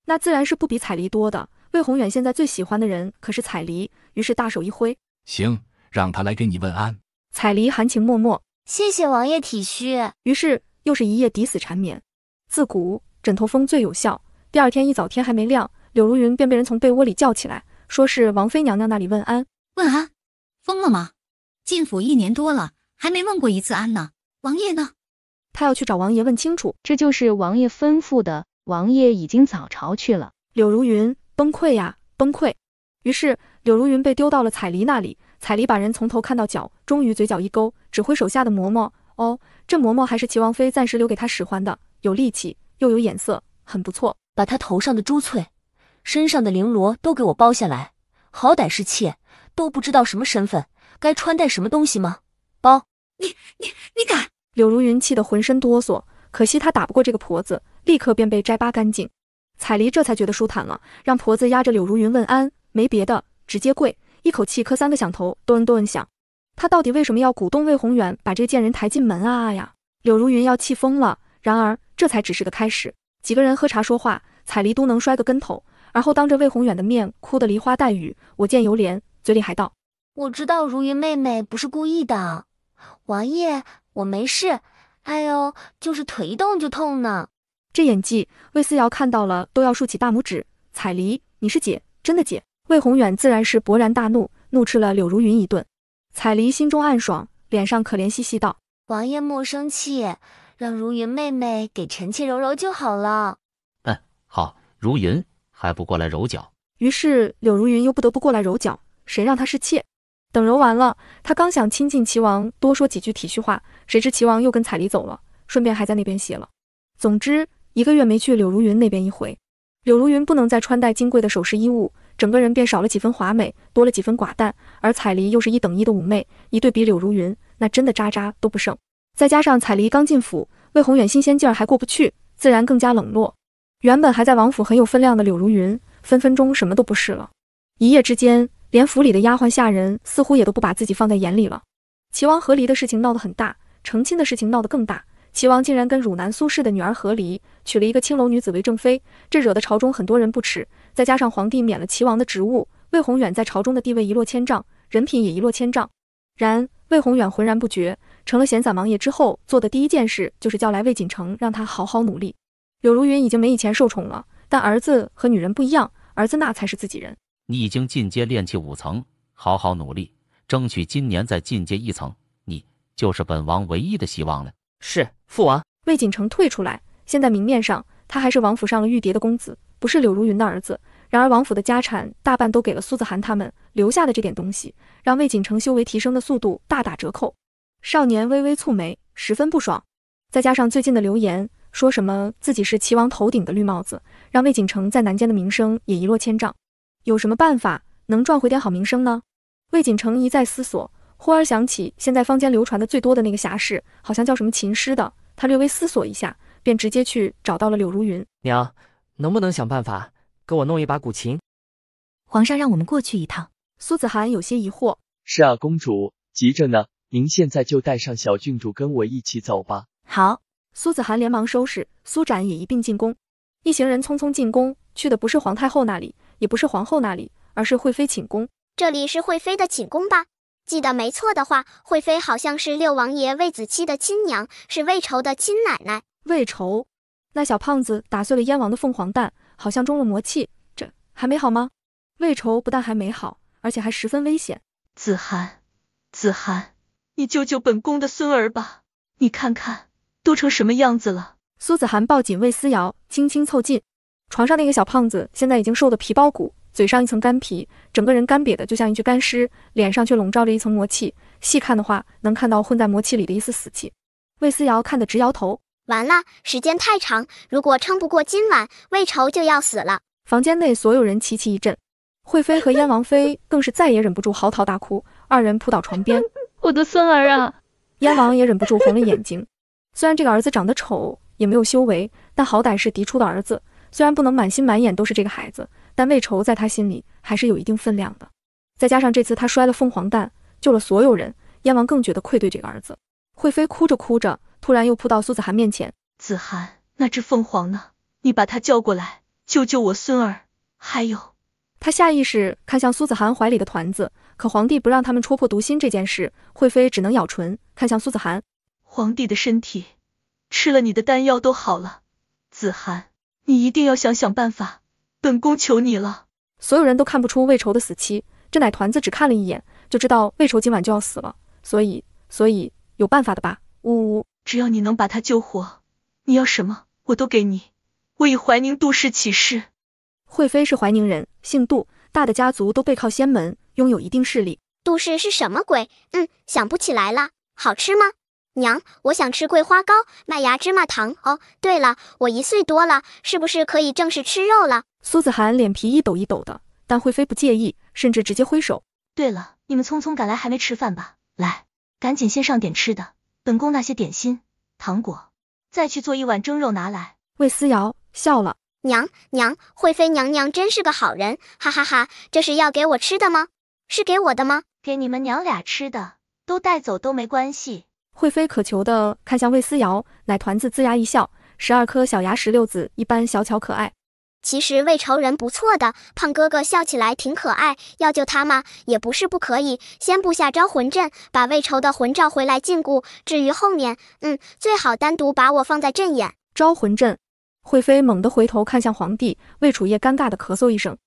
那自然是不比彩梨多的。魏宏远现在最喜欢的人可是彩梨，于是大手一挥：行，让他来给你问安。彩梨含情脉脉：谢谢王爷体恤。于是又是一夜抵死缠绵。自古枕头风最有效。第二天一早天还没亮，柳如云便被人从被窝里叫起来，说是王妃娘娘那里问安。问安？疯了吗？进府1年多了，还没问过一次安呢。王爷呢？他要去找王爷问清楚。这就是王爷吩咐的，王爷已经早朝去了。柳如云崩溃呀，崩溃。于是柳如云被丢到了彩梨那里，彩梨把人从头看到脚，终于嘴角一勾，指挥手下的嬷嬷。哦，这嬷嬷还是齐王妃暂时留给他使唤的，有力气又有眼色，很不错。把他头上的珠翠，身上的绫罗都给我包下来，好歹是妾，都不知道什么身份，该穿戴什么东西吗？包！你敢！柳如云气得浑身哆嗦，可惜她打不过这个婆子，立刻便被摘扒干净。彩梨这才觉得舒坦了，让婆子压着柳如云问安，没别的，直接跪，一口气磕3个响头，咚咚响。他到底为什么要鼓动魏宏远把这贱人抬进门啊呀？柳如云要气疯了。然而这才只是个开始，几个人喝茶说话，彩梨都能摔个跟头，而后当着魏宏远的面哭得梨花带雨，我见犹怜，嘴里还道：我知道如云妹妹不是故意的，王爷，我没事，哎呦，就是腿一动就痛呢。这演技，魏思瑶看到了都要竖起大拇指。彩梨，你是姐，真的姐？魏宏远自然是勃然大怒，怒斥了柳如云一顿。彩梨心中暗爽，脸上可怜兮兮道：王爷莫生气，让如云妹妹给臣妾揉揉就好了。好，如云还不过来揉脚。于是柳如云又不得不过来揉脚，谁让她是妾？等揉完了，她刚想亲近齐王多说几句体恤话，谁知齐王又跟彩梨走了，顺便还在那边歇了。总之1个月没去柳如云那边一回。柳如云不能再穿戴金贵的首饰衣物，整个人便少了几分华美，多了几分寡淡，而彩梨又是1等1的妩媚，一对比柳如云，那真的渣渣都不剩。再加上彩梨刚进府，魏宏远新鲜劲儿还过不去，自然更加冷落。原本还在王府很有分量的柳如云，分分钟什么都不是了。一夜之间，连府里的丫鬟下人似乎也都不把自己放在眼里了。齐王和离的事情闹得很大，成亲的事情闹得更大。齐王竟然跟汝南苏氏的女儿和离，娶了一个青楼女子为正妃，这惹得朝中很多人不齿。再加上皇帝免了齐王的职务，魏宏远在朝中的地位一落千丈，人品也一落千丈。然魏宏远浑然不觉，成了闲散王爷之后，做的第一件事就是叫来魏锦成，让他好好努力。柳如云已经没以前受宠了，但儿子和女人不一样，儿子那才是自己人。你已经进阶炼气5层，好好努力，争取今年再进阶1层，你就是本王唯一的希望了。是，父王。魏锦成退出来，现在明面上他还是王府上了玉蝶的公子，不是柳如云的儿子。然而王府的家产大半都给了苏子涵他们，留下的这点东西，让魏锦成修为提升的速度大打折扣。少年微微蹙眉，十分不爽。再加上最近的流言，说什么自己是齐王头顶的绿帽子，让魏锦成在南间的名声也一落千丈。有什么办法能赚回点好名声呢？魏锦成一再思索，忽而想起现在坊间流传的最多的那个侠士，好像叫什么琴师的。他略微思索一下，便直接去找到了柳如云。娘，能不能想办法给我弄一把古琴？皇上让我们过去一趟。苏子涵有些疑惑。是啊，公主，急着呢，您现在就带上小郡主跟我一起走吧。好。苏子涵连忙收拾，苏展也一并进宫。一行人匆匆进宫，去的不是皇太后那里，也不是皇后那里，而是惠妃寝宫。这里是惠妃的寝宫吧？记得没错的话，惠妃好像是六王爷魏子期的亲娘，是魏仇的亲奶奶。魏仇？那小胖子打碎了燕王的凤凰蛋，好像中了魔气，这还没好吗？魏仇不但还没好，而且还十分危险。子涵，子涵，你救救本宫的孙儿吧！你看看，都成什么样子了。苏子涵抱紧魏思瑶，轻轻凑近。床上那个小胖子现在已经瘦得皮包骨，嘴上一层干皮，整个人干瘪的就像一具干尸，脸上却笼罩着一层魔气，细看的话能看到混在魔气里的一丝死气。魏思瑶看得直摇头，完了，时间太长，如果撑不过今晚，魏仇就要死了。房间内所有人齐齐一震，惠妃和燕王妃更是再也忍不住嚎啕大哭，二人扑倒床边。我的孙儿啊！燕王也忍不住红了眼睛。虽然这个儿子长得丑，也没有修为，但好歹是嫡出的儿子，虽然不能满心满眼都是这个孩子，但魏仇在他心里还是有一定分量的。再加上这次他摔了凤凰蛋，救了所有人，燕王更觉得愧对这个儿子。惠妃哭着哭着，突然又扑到苏子涵面前。子涵，那只凤凰呢？你把它叫过来，救救我孙儿。还有，他下意识看向苏子涵怀里的团子，可皇帝不让他们戳破毒心这件事，惠妃只能咬唇，看向苏子涵。皇帝的身体吃了你的丹药都好了，子涵，你一定要想想办法，本宫求你了。所有人都看不出魏仇的死期，这奶团子只看了一眼就知道魏仇今晚就要死了，所以有办法的吧？呜呜，只要你能把他救活，你要什么我都给你。我以怀宁杜氏起誓。惠妃是怀宁人，姓杜，大的家族都背靠仙门，拥有一定势力。杜氏是什么鬼？想不起来了。好吃吗？娘，我想吃桂花糕、麦芽芝麻糖。哦，对了，我1岁多了，是不是可以正式吃肉了？苏子涵脸皮一抖一抖的，但惠妃不介意，甚至直接挥手。对了，你们匆匆赶来还没吃饭吧？来，赶紧先上点吃的，本宫那些点心、糖果，再去做一碗蒸肉拿来。魏思瑶笑了。娘，惠妃娘娘真是个好人，哈哈哈！这是要给我吃的吗？是给我的吗？给你们娘俩吃的，都带走都没关系。惠妃渴求地看向魏思瑶，奶团子龇牙一笑，12颗小牙石榴子一般小巧可爱。其实魏仇人不错的，胖哥哥笑起来挺可爱，要救他吗？也不是不可以，先布下招魂阵，把魏仇的魂召回来禁锢。至于后面，最好单独把我放在阵眼。招魂阵。惠妃猛地回头看向皇帝，魏楚夜尴尬地咳嗽一声。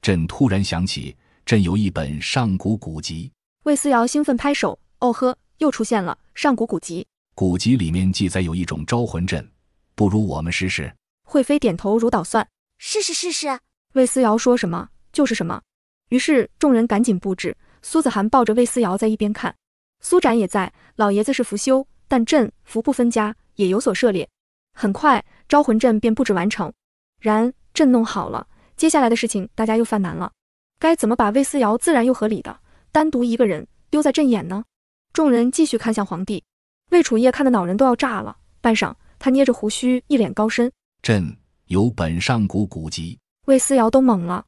朕突然想起，朕有一本上古古籍。魏思瑶兴奋拍手，哦呵，又出现了上古古籍。古籍里面记载有一种招魂阵，不如我们试试。惠妃点头如捣蒜，试试。魏思瑶说什么就是什么。于是众人赶紧布置，苏子涵抱着魏思瑶在一边看，苏展也在。老爷子是伏修，但阵伏不分家，也有所涉猎。很快招魂阵便布置完成，然阵弄好了，接下来的事情大家又犯难了，该怎么把魏思瑶自然又合理的单独一个人丢在阵眼呢？众人继续看向皇帝，魏楚夜看得脑仁都要炸了，半晌他捏着胡须，一脸高深。朕有本上古古籍。魏思瑶都懵了，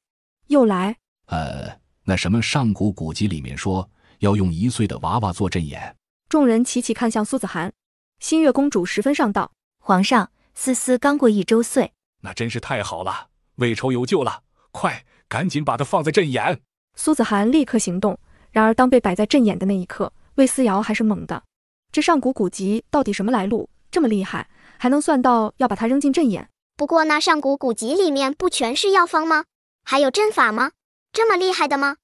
又来。那什么上古古籍里面说要用1岁的娃娃做阵眼。众人齐齐看向苏子涵，新月公主十分上道。皇上，思思刚过1周岁。那真是太好了，魏仇有救了，快赶紧把他放在阵眼。苏子涵立刻行动，然而当被摆在阵眼的那一刻，魏思瑶还是懵的。这上古古籍到底什么来路？这么厉害，还能算到要把它扔进阵眼？不过那上古古籍里面不全是药方吗？还有阵法吗？这么厉害的吗？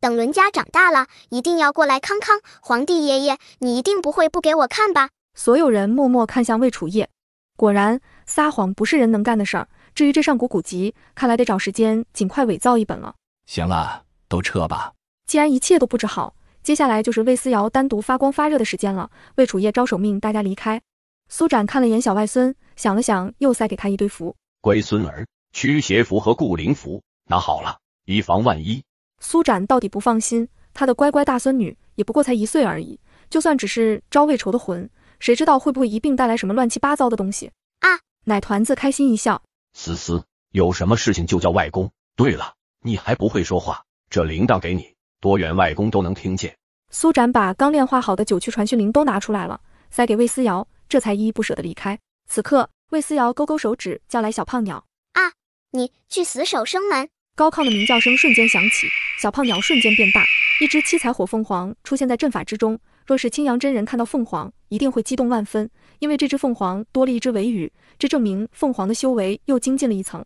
等伦家长大了，一定要过来康康。皇帝爷爷，你一定不会不给我看吧？所有人默默看向魏楚夜。果然，撒谎不是人能干的事儿。至于这上古古籍，看来得找时间尽快伪造一本了。行了，都撤吧。既然一切都布置好，接下来就是魏思瑶单独发光发热的时间了。魏楚夜招手命大家离开。苏展看了眼小外孙，想了想，又塞给他一堆符。龟孙儿，驱邪符和固灵符拿好了，以防万一。苏展到底不放心，他的乖乖大孙女也不过才1岁而已，就算只是招未愁的魂，谁知道会不会一并带来什么乱七八糟的东西啊？奶团子开心一笑，思思，有什么事情就叫外公。对了，你还不会说话，这铃铛给你，多远外公都能听见。苏展把刚炼化好的9曲传讯铃都拿出来了，塞给魏思瑶，这才依依不舍地离开。此刻，魏思瑶勾勾手指，叫来小胖鸟。啊，你去死守生门！高亢的鸣叫声瞬间响起，小胖鸟瞬间变大，一只七彩火凤凰出现在阵法之中。若是青阳真人看到凤凰，一定会激动万分，因为这只凤凰多了一只尾羽，这证明凤凰的修为又精进了一层。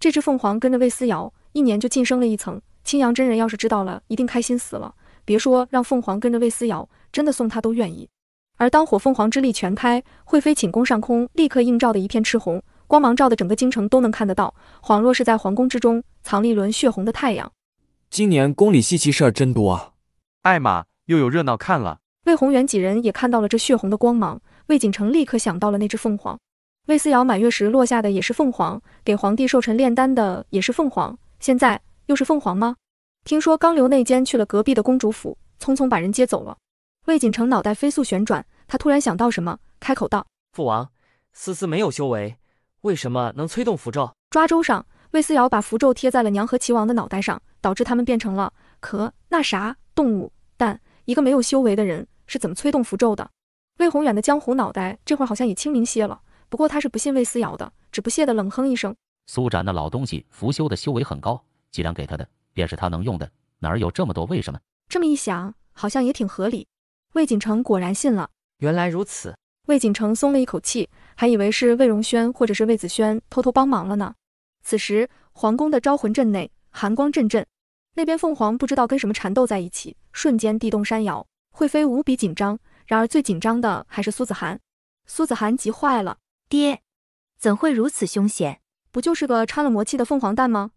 这只凤凰跟着魏思瑶1年就晋升了一层，青阳真人要是知道了，一定开心死了。别说让凤凰跟着魏思瑶，真的送他都愿意。而当火凤凰之力全开，会飞寝宫上空立刻映照的一片赤红，光芒照的整个京城都能看得到，恍若是在皇宫之中藏了一轮血红的太阳。今年宫里稀奇事儿真多啊！艾玛又有热闹看了。魏宏远几人也看到了这血红的光芒，魏锦城立刻想到了那只凤凰。魏思瑶满月时落下的也是凤凰，给皇帝寿辰炼丹的也是凤凰，现在又是凤凰吗？听说刚留内监去了隔壁的公主府，匆匆把人接走了。魏锦城脑袋飞速旋转，他突然想到什么，开口道：父王，思思没有修为，为什么能催动符咒？抓周上，魏思瑶把符咒贴在了娘和齐王的脑袋上，导致他们变成了那啥动物，但一个没有修为的人是怎么催动符咒的？魏宏远的江湖脑袋这会儿好像也清明些了，不过他是不信魏思瑶的，只不屑地冷哼一声。苏展那老东西符修的修为很高，既然给他的便是他能用的，哪儿有这么多为什么？这么一想，好像也挺合理。魏锦城果然信了。原来如此。魏锦城松了一口气，还以为是魏荣轩或者是魏子轩偷偷帮忙了呢。此时皇宫的招魂阵内寒光阵阵，那边凤凰不知道跟什么缠斗在一起，瞬间地动山摇，惠妃无比紧张，然而最紧张的还是苏子涵。苏子涵急坏了，爹，怎会如此凶险？不就是个掺了魔气的凤凰蛋吗？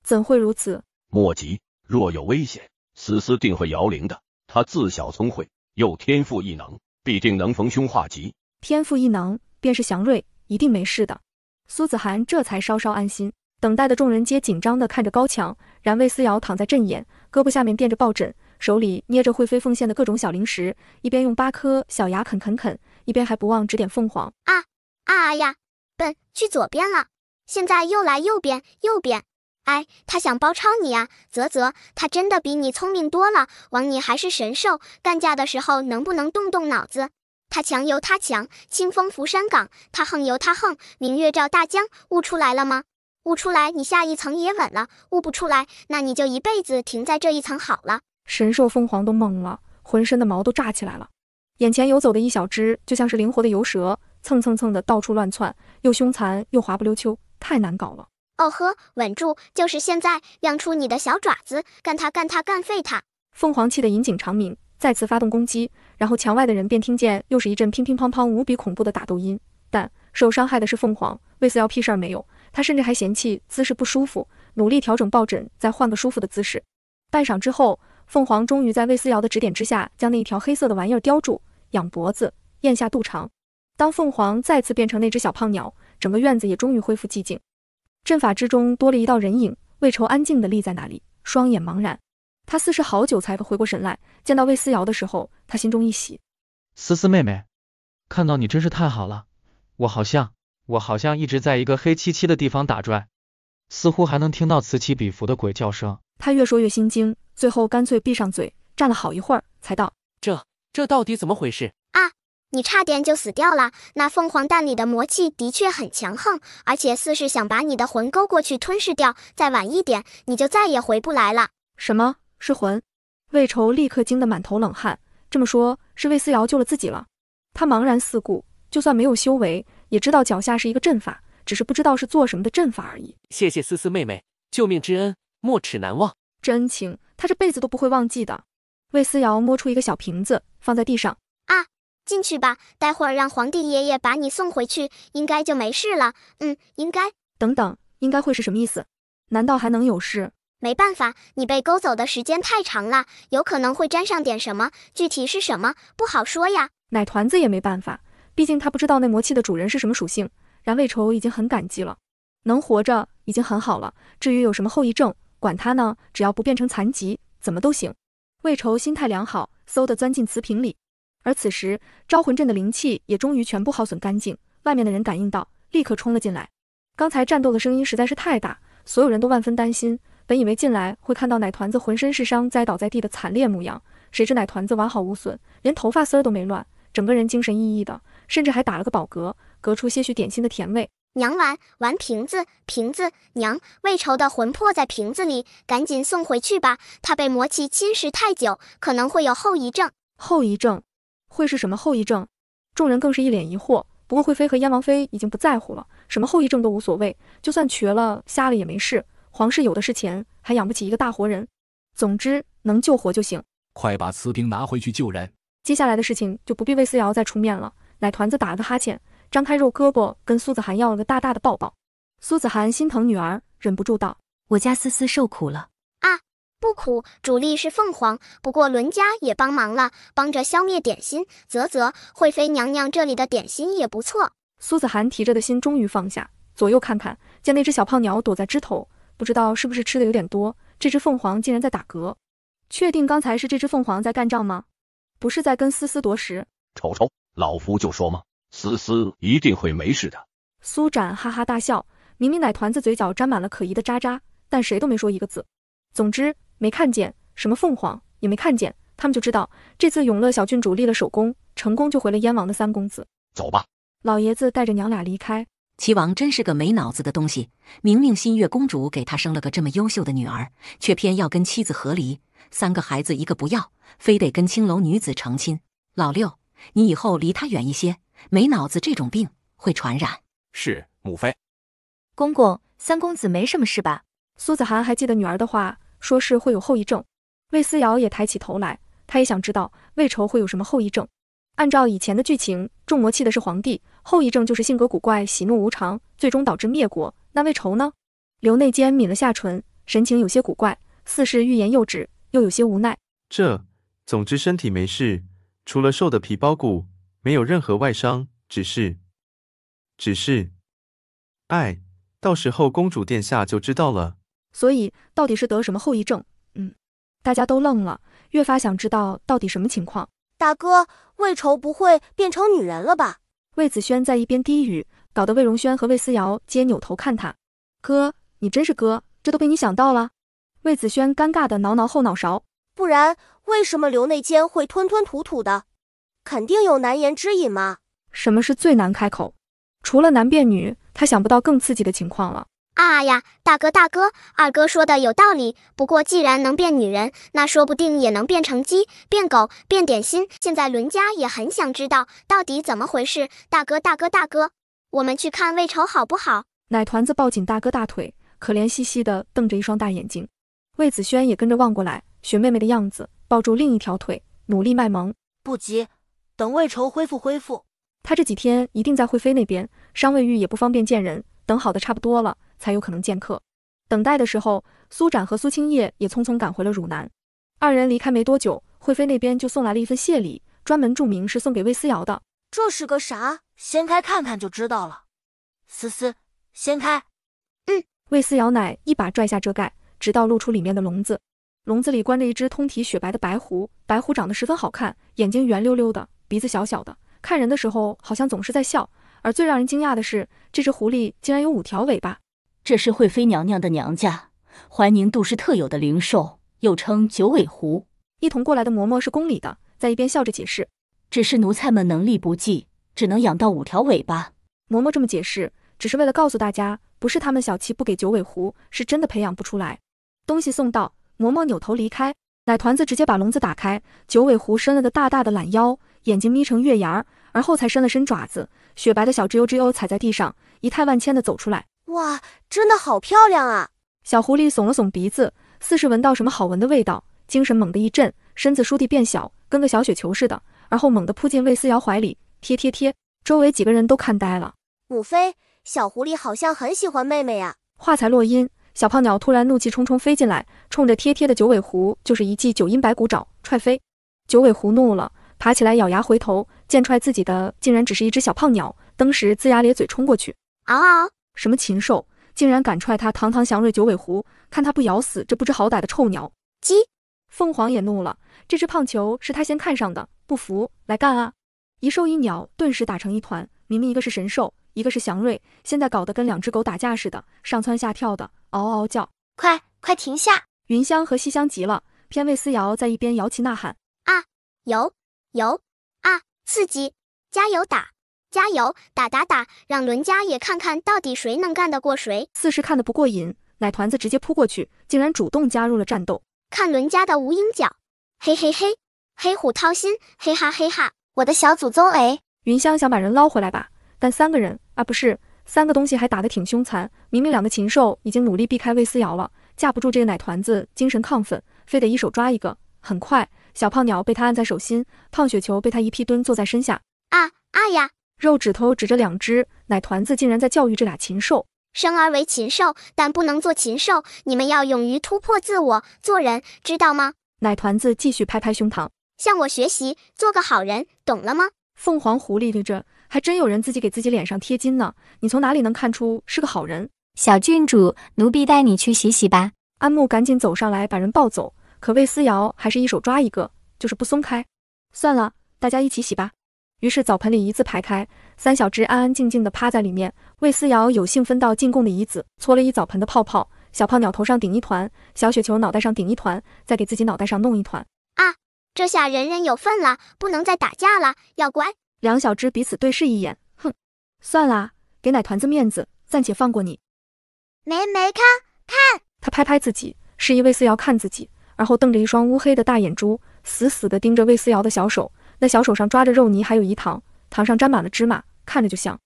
怎会如此？莫急，若有危险，思思定会摇铃的。她自小聪慧，又天赋异能，必定能逢凶化吉。天赋异能便是祥瑞，一定没事的。苏子涵这才稍稍安心。等待的众人皆紧张地看着高墙，然魏思瑶躺在阵眼，胳膊下面垫着抱枕，手里捏着惠妃奉献的各种小零食，一边用8颗小牙啃，一边还不忘指点凤凰。呀，笨，去左边了，现在又来右边。哎，他想包抄你啊，啧，他真的比你聪明多了，枉你还是神兽，干架的时候能不能动动脑子？他强由他强，清风拂山岗，他横由他横，明月照大江，悟出来了吗？悟出来你下一层也稳了，悟不出来，那你就一辈子停在这一层好了。神兽凤凰都懵了，浑身的毛都炸起来了。眼前游走的一小只就像是灵活的游蛇，蹭的到处乱窜，又凶残又滑不溜秋，太难搞了。哦呵，稳住，就是现在，亮出你的小爪子，干废它！凤凰气得引颈长鸣，再次发动攻击，然后墙外的人便听见又是一阵乒乒乓乓无比恐怖的打斗音。但受伤害的是凤凰，魏思瑶屁事儿没有，他甚至还嫌弃姿势不舒服，努力调整抱枕，再换个舒服的姿势。半晌之后，凤凰终于在魏思瑶的指点之下，将那一条黑色的玩意儿叼住，仰脖子，咽下肚肠。当凤凰再次变成那只小胖鸟，整个院子也终于恢复寂静。阵法之中多了一道人影，魏愁安静地立在那里，双眼茫然。他似是好久才回过神来，见到魏思瑶的时候，他心中一喜。思思妹妹，看到你真是太好了。我好像一直在一个黑漆漆的地方打转，似乎还能听到此起彼伏的鬼叫声。他越说越心惊，最后干脆闭上嘴，站了好一会儿，才道：这到底怎么回事啊？你差点就死掉了，那凤凰蛋里的魔气的确很强横，而且似是想把你的魂勾过去吞噬掉，再晚一点，你就再也回不来了。什么是魂？魏愁立刻惊得满头冷汗，这么说，是魏思瑶救了自己了。他茫然四顾，就算没有修为，也知道脚下是一个阵法，只是不知道是做什么的阵法而已。谢谢思思妹妹，救命之恩，没齿难忘。真情，他这辈子都不会忘记的。魏思瑶摸出一个小瓶子，放在地上。进去吧，待会儿让皇帝爷爷把你送回去，应该就没事了。应该。等等，应该会是什么意思？难道还能有事？没办法，你被勾走的时间太长了，有可能会沾上点什么，具体是什么不好说呀。奶团子也没办法，毕竟他不知道那魔气的主人是什么属性。然魏愁已经很感激了，能活着已经很好了，至于有什么后遗症，管他呢，只要不变成残疾，怎么都行。魏愁心态良好，嗖地钻进瓷瓶里。而此时招魂阵的灵气也终于全部耗损干净，外面的人感应到，立刻冲了进来。刚才战斗的声音实在是太大，所有人都万分担心，本以为进来会看到奶团子浑身是伤栽倒在地的惨烈模样，谁知奶团子完好无损，连头发丝儿都没乱，整个人精神奕奕的，甚至还打了个饱嗝，隔出些许点心的甜味。娘玩瓶子，娘，魏愁的魂魄在瓶子里，赶紧送回去吧，他被魔气侵蚀太久，可能会有后遗症。后遗症？会是什么后遗症？众人更是一脸疑惑。不过惠妃和燕王妃已经不在乎了，什么后遗症都无所谓，就算瘸了瞎了也没事，皇室有的是钱，还养不起一个大活人。总之能救活就行。快把瓷瓶拿回去救人。接下来的事情就不必魏思瑶再出面了。奶团子打了个哈欠，张开肉胳膊跟苏子涵要了个大大的抱抱。苏子涵心疼女儿，忍不住道：我家思思受苦了。啊，不苦，主力是凤凰，不过伦家也帮忙了，帮着消灭点心。惠妃娘娘这里的点心也不错。苏子涵提着的心终于放下，左右看看，见那只小胖鸟躲在枝头，不知道是不是吃的有点多，这只凤凰竟然在打嗝。确定刚才是这只凤凰在干仗吗？不是在跟思思夺食？瞅，老夫就说嘛，思思一定会没事的。苏展哈哈大笑，明明奶团子嘴角沾满了可疑的渣渣，但谁都没说一个字。总之没看见什么凤凰，也没看见，他们就知道这次永乐小郡主立了首功，成功救回了燕王的三公子。走吧。老爷子带着娘俩离开。齐王真是个没脑子的东西，明明新月公主给他生了个这么优秀的女儿，却偏要跟妻子和离，3个孩子一个不要，非得跟青楼女子成亲。老六，你以后离他远一些，没脑子这种病会传染。是，母妃。公公，三公子没什么事吧？苏子涵还记得女儿的话，说是会有后遗症。魏思瑶也抬起头来，她也想知道魏愁会有什么后遗症。按照以前的剧情，中魔气的是皇帝，后遗症就是性格古怪、喜怒无常，最终导致灭国。那魏愁呢？刘内坚抿了下唇，神情有些古怪，似是欲言又止，又有些无奈。总之身体没事，除了瘦的皮包骨，没有任何外伤，只是，到时候公主殿下就知道了。所以到底是得什么后遗症？大家都愣了，越发想知道到底什么情况。大哥，魏愁不会变成女人了吧？魏子轩在一边低语，搞得魏荣轩和魏思瑶皆扭头看他。哥，你真是哥，这都被你想到了。魏子轩尴尬的挠挠后脑勺。不然为什么刘内坚会吞吞吐吐的？肯定有难言之隐嘛。什么是最难开口？除了男变女，他想不到更刺激的情况了。啊呀，大哥，二哥说的有道理。不过既然能变女人，那说不定也能变成鸡、变狗、变点心。现在伦家也很想知道到底怎么回事。大哥，我们去看魏愁好不好？奶团子抱紧大哥大腿，可怜兮兮的瞪着一双大眼睛。魏子轩也跟着望过来，学妹妹的样子，抱住另一条腿，努力卖萌。不急，等魏愁恢复。他这几天一定在惠妃那边，伤未愈也不方便见人，等好的差不多了，才有可能见客。等待的时候，苏展和苏青叶也匆匆赶回了汝南。二人离开没多久，惠妃那边就送来了一份谢礼，专门注明是送给魏思瑶的。这是个啥？掀开看看就知道了。思思，掀开。魏思瑶乃一把拽下遮盖，直到露出里面的笼子。笼子里关着一只通体雪白的白狐，白狐长得十分好看，眼睛圆溜溜的，鼻子小小的，看人的时候好像总是在笑。而最让人惊讶的是，这只狐狸竟然有5条尾巴。这是惠妃娘娘的娘家，怀宁度市特有的灵兽，又称九尾狐。一同过来的嬷嬷是宫里的，在一边笑着解释，只是奴才们能力不济，只能养到5条尾巴。嬷嬷这么解释，只是为了告诉大家，不是他们小气不给九尾狐，是真的培养不出来。东西送到，嬷嬷扭头离开，奶团子直接把笼子打开，九尾狐伸了个大大的懒腰，眼睛眯成月牙，而后才伸了伸爪子，雪白的小吱悠踩在地上，仪态万千的走出来。哇，真的好漂亮啊！小狐狸耸了耸鼻子，似是闻到什么好闻的味道，精神猛地一震，身子倏地变小，跟个小雪球似的，而后猛地扑进魏思瑶怀里，贴，周围几个人都看呆了。母妃，小狐狸好像很喜欢妹妹呀。话才落音，小胖鸟突然怒气冲冲飞进来，冲着贴的九尾狐就是一记9阴白骨爪踹飞。九尾狐怒了，爬起来咬牙回头，见踹自己的竟然只是一只小胖鸟，登时龇牙咧嘴冲过去。嗷！什么禽兽，竟然敢踹他堂堂祥瑞九尾狐，看他不咬死这不知好歹的臭鸟！鸡！凤凰也怒了，这只胖球是他先看上的，不服来干啊！一兽一鸟顿时打成一团，明明一个是神兽，一个是祥瑞，现在搞得跟两只狗打架似的，上蹿下跳的，嗷嗷叫。快停下！云香和西厢急了，偏魏思瑶在一边摇旗呐喊：啊，有啊，刺激！加油打！加油打！让伦家也看看到底谁能干得过谁。四是看得不过瘾，奶团子直接扑过去，竟然主动加入了战斗。看伦家的无影脚，嘿嘿嘿，黑虎掏心，嘿哈嘿哈，我的小祖宗哎！云香想把人捞回来吧，但三个人啊不是三个东西还打得挺凶残，明明两个禽兽已经努力避开魏思瑶了，架不住这个奶团子精神亢奋，非得一手抓一个。很快，小胖鸟被他按在手心，胖雪球被他一屁蹲坐在身下。啊呀！肉指头指着两只奶团子，竟然在教育这俩禽兽。生而为禽兽，但不能做禽兽，你们要勇于突破自我，做人，知道吗？奶团子继续拍拍胸膛，向我学习，做个好人，懂了吗？凤凰狐狸着，还真有人自己给自己脸上贴金呢。你从哪里能看出是个好人？小郡主，奴婢带你去洗洗吧。安木赶紧走上来把人抱走，可魏思瑶还是一手抓一个，就是不松开。算了，大家一起洗吧。于是澡盆里一字排开，三小只安安静静地趴在里面。魏思瑶有幸分到进贡的椅子，搓了一澡盆的泡泡，小胖鸟头上顶一团，小雪球脑袋上顶一团，再给自己脑袋上弄一团。啊，这下人人有份了，不能再打架了，要乖。两小只彼此对视一眼，哼，算啦，给奶团子面子，暂且放过你。没看，他拍拍自己，示意魏思瑶看自己，而后瞪着一双乌黑的大眼珠，死死地盯着魏思瑶的小手。那小手上抓着肉泥，还有一糖，糖上沾满了芝麻，看着就香。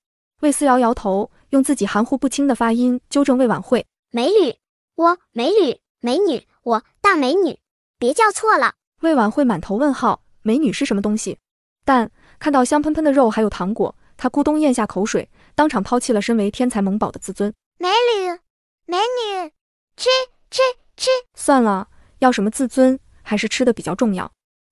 魏思瑶摇头，用自己含糊不清的发音纠正魏婉慧：美女，我美女，我大美女，别叫错了。魏婉慧满头问号，美女是什么东西？但看到香喷喷的肉还有糖果，她咕咚咽下口水，当场抛弃了身为天才萌宝的自尊。美女，吃。算了，要什么自尊，还是吃的比较重要。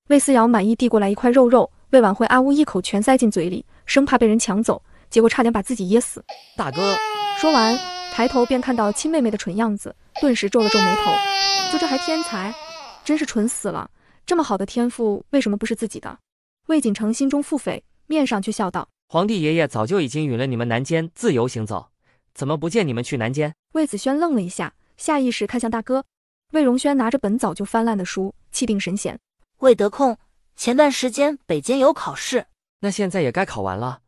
魏思瑶满意递过来一块肉，魏婉慧啊呜一口全塞进嘴里，生怕被人抢走，结果差点把自己噎死。大哥，说完抬头便看到亲妹妹的蠢样子，顿时皱了皱眉头。就这还天才，真是蠢死了，这么好的天赋为什么不是自己的？魏锦成心中腹诽，面上却笑道：皇帝爷爷早就已经允了你们南监自由行走，怎么不见你们去南监？魏子轩愣了一下，下意识看向大哥。魏荣轩拿着本早就翻烂的书，气定神闲。魏得空，前段时间北监有考试，那现在也该考完了，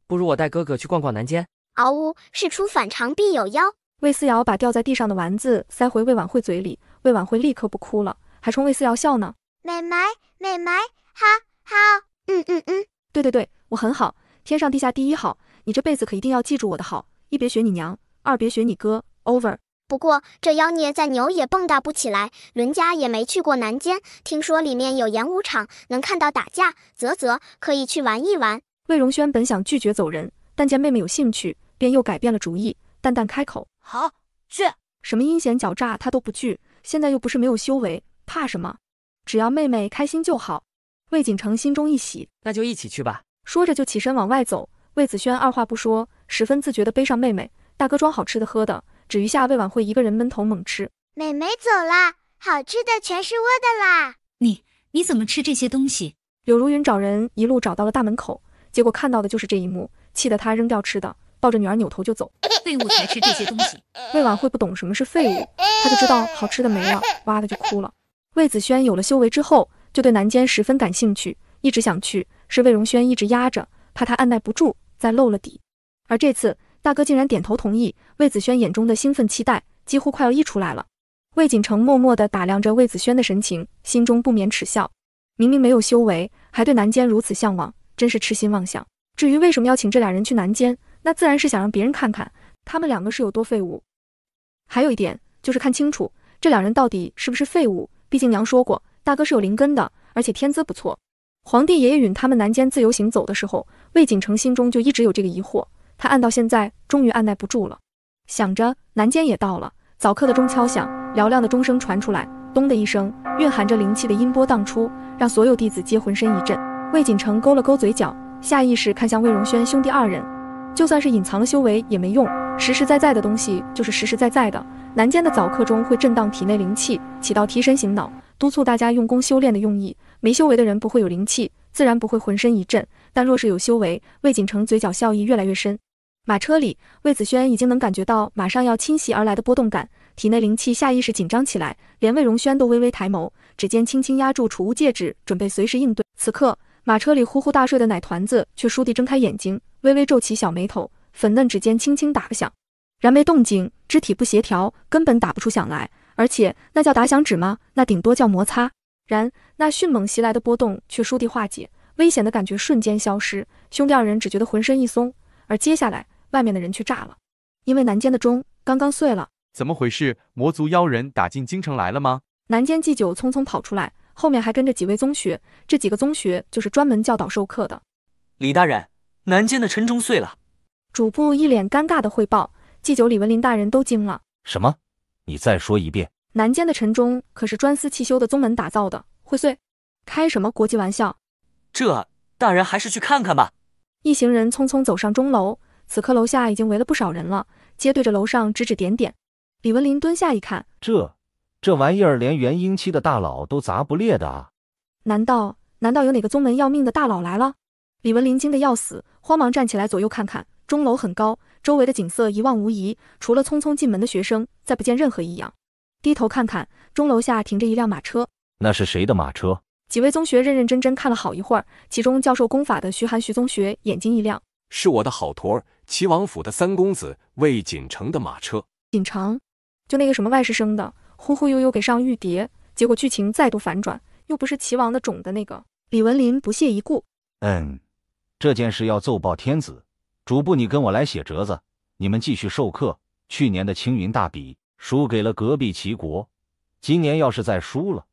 不如我带哥哥去逛逛南监。嗷呜，事出反常必有妖。魏思瑶把掉在地上的丸子塞回魏婉慧嘴里，魏婉慧立刻不哭了，还冲魏思瑶笑呢。美眉，好。对，我很好，天上地下第一好，你这辈子可一定要记住我的好，一别学你娘，二别学你哥 ，over。不过这妖孽再牛也蹦跶不起来，伦家也没去过南监，听说里面有演武场，能看到打架，可以去玩一玩。魏荣轩本想拒绝走人，但见妹妹有兴趣，便又改变了主意，淡淡开口：好，去。什么阴险狡诈他都不惧，现在又不是没有修为，怕什么？只要妹妹开心就好。魏锦成心中一喜，那就一起去吧。说着就起身往外走。魏子轩二话不说，十分自觉地背上妹妹，大哥装好吃的喝的，只余下魏婉慧一个人闷头猛吃。美眉走了，好吃的全是我的啦。你怎么吃这些东西？柳如云找人一路找到了大门口，结果看到的就是这一幕，气得他扔掉吃的，抱着女儿扭头就走。废物才吃这些东西。魏婉慧不懂什么是废物，他就知道好吃的没了，哇的就哭了。魏子轩有了修为之后，就对南监十分感兴趣，一直想去，是魏荣轩一直压着，怕他按耐不住再露了底。而这次大哥竟然点头同意，魏子轩眼中的兴奋期待几乎快要溢出来了。魏锦成默默地打量着魏子轩的神情，心中不免耻笑，明明没有修为，还对南监如此向往，真是痴心妄想。至于为什么要请这俩人去南监，那自然是想让别人看看他们两个是有多废物。还有一点就是看清楚这两人到底是不是废物，毕竟娘说过大哥是有灵根的，而且天资不错。皇帝爷爷允他们南监自由行走的时候，魏锦成心中就一直有这个疑惑，他按到现在终于按耐不住了。想着南监也到了，早课的钟敲响，嘹亮的钟声传出来，咚的一声，蕴含着灵气的音波荡出，让所有弟子皆浑身一震。魏锦成勾了勾嘴角，下意识看向魏荣轩兄弟二人。就算是隐藏了修为也没用，实实在在的东西就是实实在在的。南监的早课中会震荡体内灵气，起到提神醒脑，督促大家用功修炼的用意。没修为的人不会有灵气，自然不会浑身一震，但若是有修为，魏锦城嘴角笑意越来越深。马车里，魏子轩已经能感觉到马上要侵袭而来的波动感，体内灵气下意识紧张起来，连魏荣轩都微微抬眸，指尖轻轻压住储物戒指，准备随时应对。此刻，马车里呼呼大睡的奶团子却倏地睁开眼睛，微微皱起小眉头，粉嫩指尖轻轻打个响。然没动静，肢体不协调，根本打不出响来，而且那叫打响指吗？那顶多叫摩擦。然那迅猛袭来的波动却倏地化解，危险的感觉瞬间消失，兄弟二人只觉得浑身一松，而接下来外面的人却炸了，因为南间的钟刚刚碎了。怎么回事？魔族妖人打进京城来了吗？南间祭酒匆匆跑出来，后面还跟着几位宗学，这几个宗学就是专门教导授课的。李大人，南间的晨钟碎了。主簿一脸尴尬的汇报，祭酒李文林大人都惊了。什么？你再说一遍。南间的晨钟可是专司汽修的宗门打造的，会碎？开什么国际玩笑？这大人还是去看看吧。一行人匆匆走上钟楼，此刻楼下已经围了不少人了，皆对着楼上指指点点。李文林蹲下一看，这玩意儿连元婴期的大佬都砸不裂的啊！难道有哪个宗门要命的大佬来了？李文林惊得要死，慌忙站起来左右看看，钟楼很高，周围的景色一望无遗，除了匆匆进门的学生，再不见任何异样。低头看看，钟楼下停着一辆马车。那是谁的马车？几位宗学认认真真看了好一会儿，其中教授功法的徐寒徐宗学眼睛一亮，是我的好徒儿齐王府的三公子魏锦城的马车。锦城，就那个什么外室生的，忽忽悠悠给上玉蝶，结果剧情再度反转，又不是齐王的种的那个。李文林不屑一顾，这件事要奏报天子，主簿你跟我来写折子，你们继续授课。去年的青云大比输给了隔壁齐国，今年要是再输了，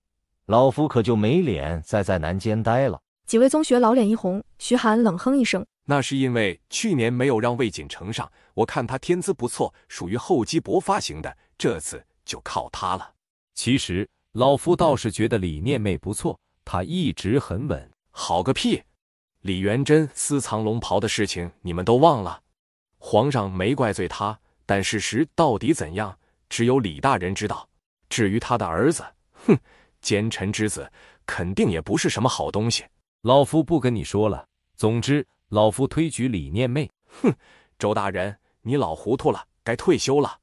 老夫可就没脸再在南间待了。几位宗学老脸一红，徐寒冷哼一声，那是因为去年没有让魏锦城上，我看他天资不错，属于厚积薄发型的，这次就靠他了。其实老夫倒是觉得李念妹不错，她一直很稳。好个屁！李元贞私藏龙袍的事情你们都忘了？皇上没怪罪他，但事实到底怎样，只有李大人知道。至于他的儿子，奸臣之子，肯定也不是什么好东西。老夫不跟你说了。总之，老夫推举李念妹。周大人，你老糊涂了，该退休了。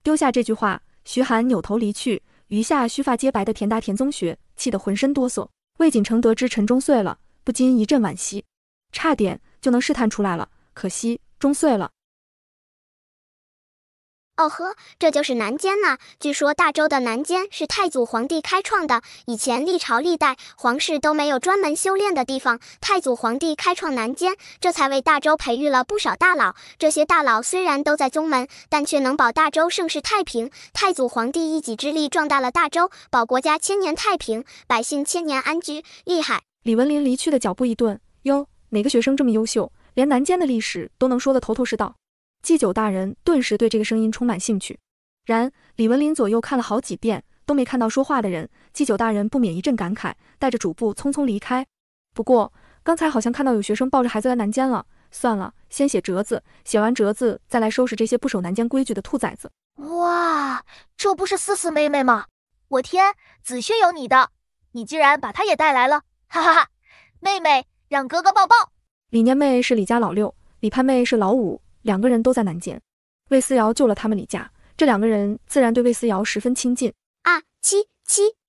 丢下这句话，徐寒扭头离去，余下须发皆白的田达田宗学气得浑身哆嗦。魏锦城得知晨钟碎了，不禁一阵惋惜，差点就能试探出来了，可惜钟碎了。哦呵，这就是南间呐！据说大周的南间是太祖皇帝开创的，以前历朝历代皇室都没有专门修炼的地方，太祖皇帝开创南间，这才为大周培育了不少大佬。这些大佬虽然都在宗门，但却能保大周盛世太平。太祖皇帝一己之力壮大了大周，保国家千年太平，百姓千年安居，厉害！李文林离去的脚步一顿，哟，哪个学生这么优秀，连南间的历史都能说得头头是道？祭酒大人顿时对这个声音充满兴趣。然李文林左右看了好几遍，都没看到说话的人，祭酒大人不免一阵感慨，带着主簿匆匆离开。不过刚才好像看到有学生抱着孩子来南间了，算了，先写折子，写完折子再来收拾这些不守南间规矩的兔崽子。哇，这不是思思妹妹吗？我天，子轩有你的，你竟然把她也带来了，哈哈哈！妹妹，让哥哥抱抱。李念妹是李家老六，李盼妹是老五，两个人都在南间。魏思瑶救了他们李家，这两个人自然对魏思瑶十分亲近。啊，七，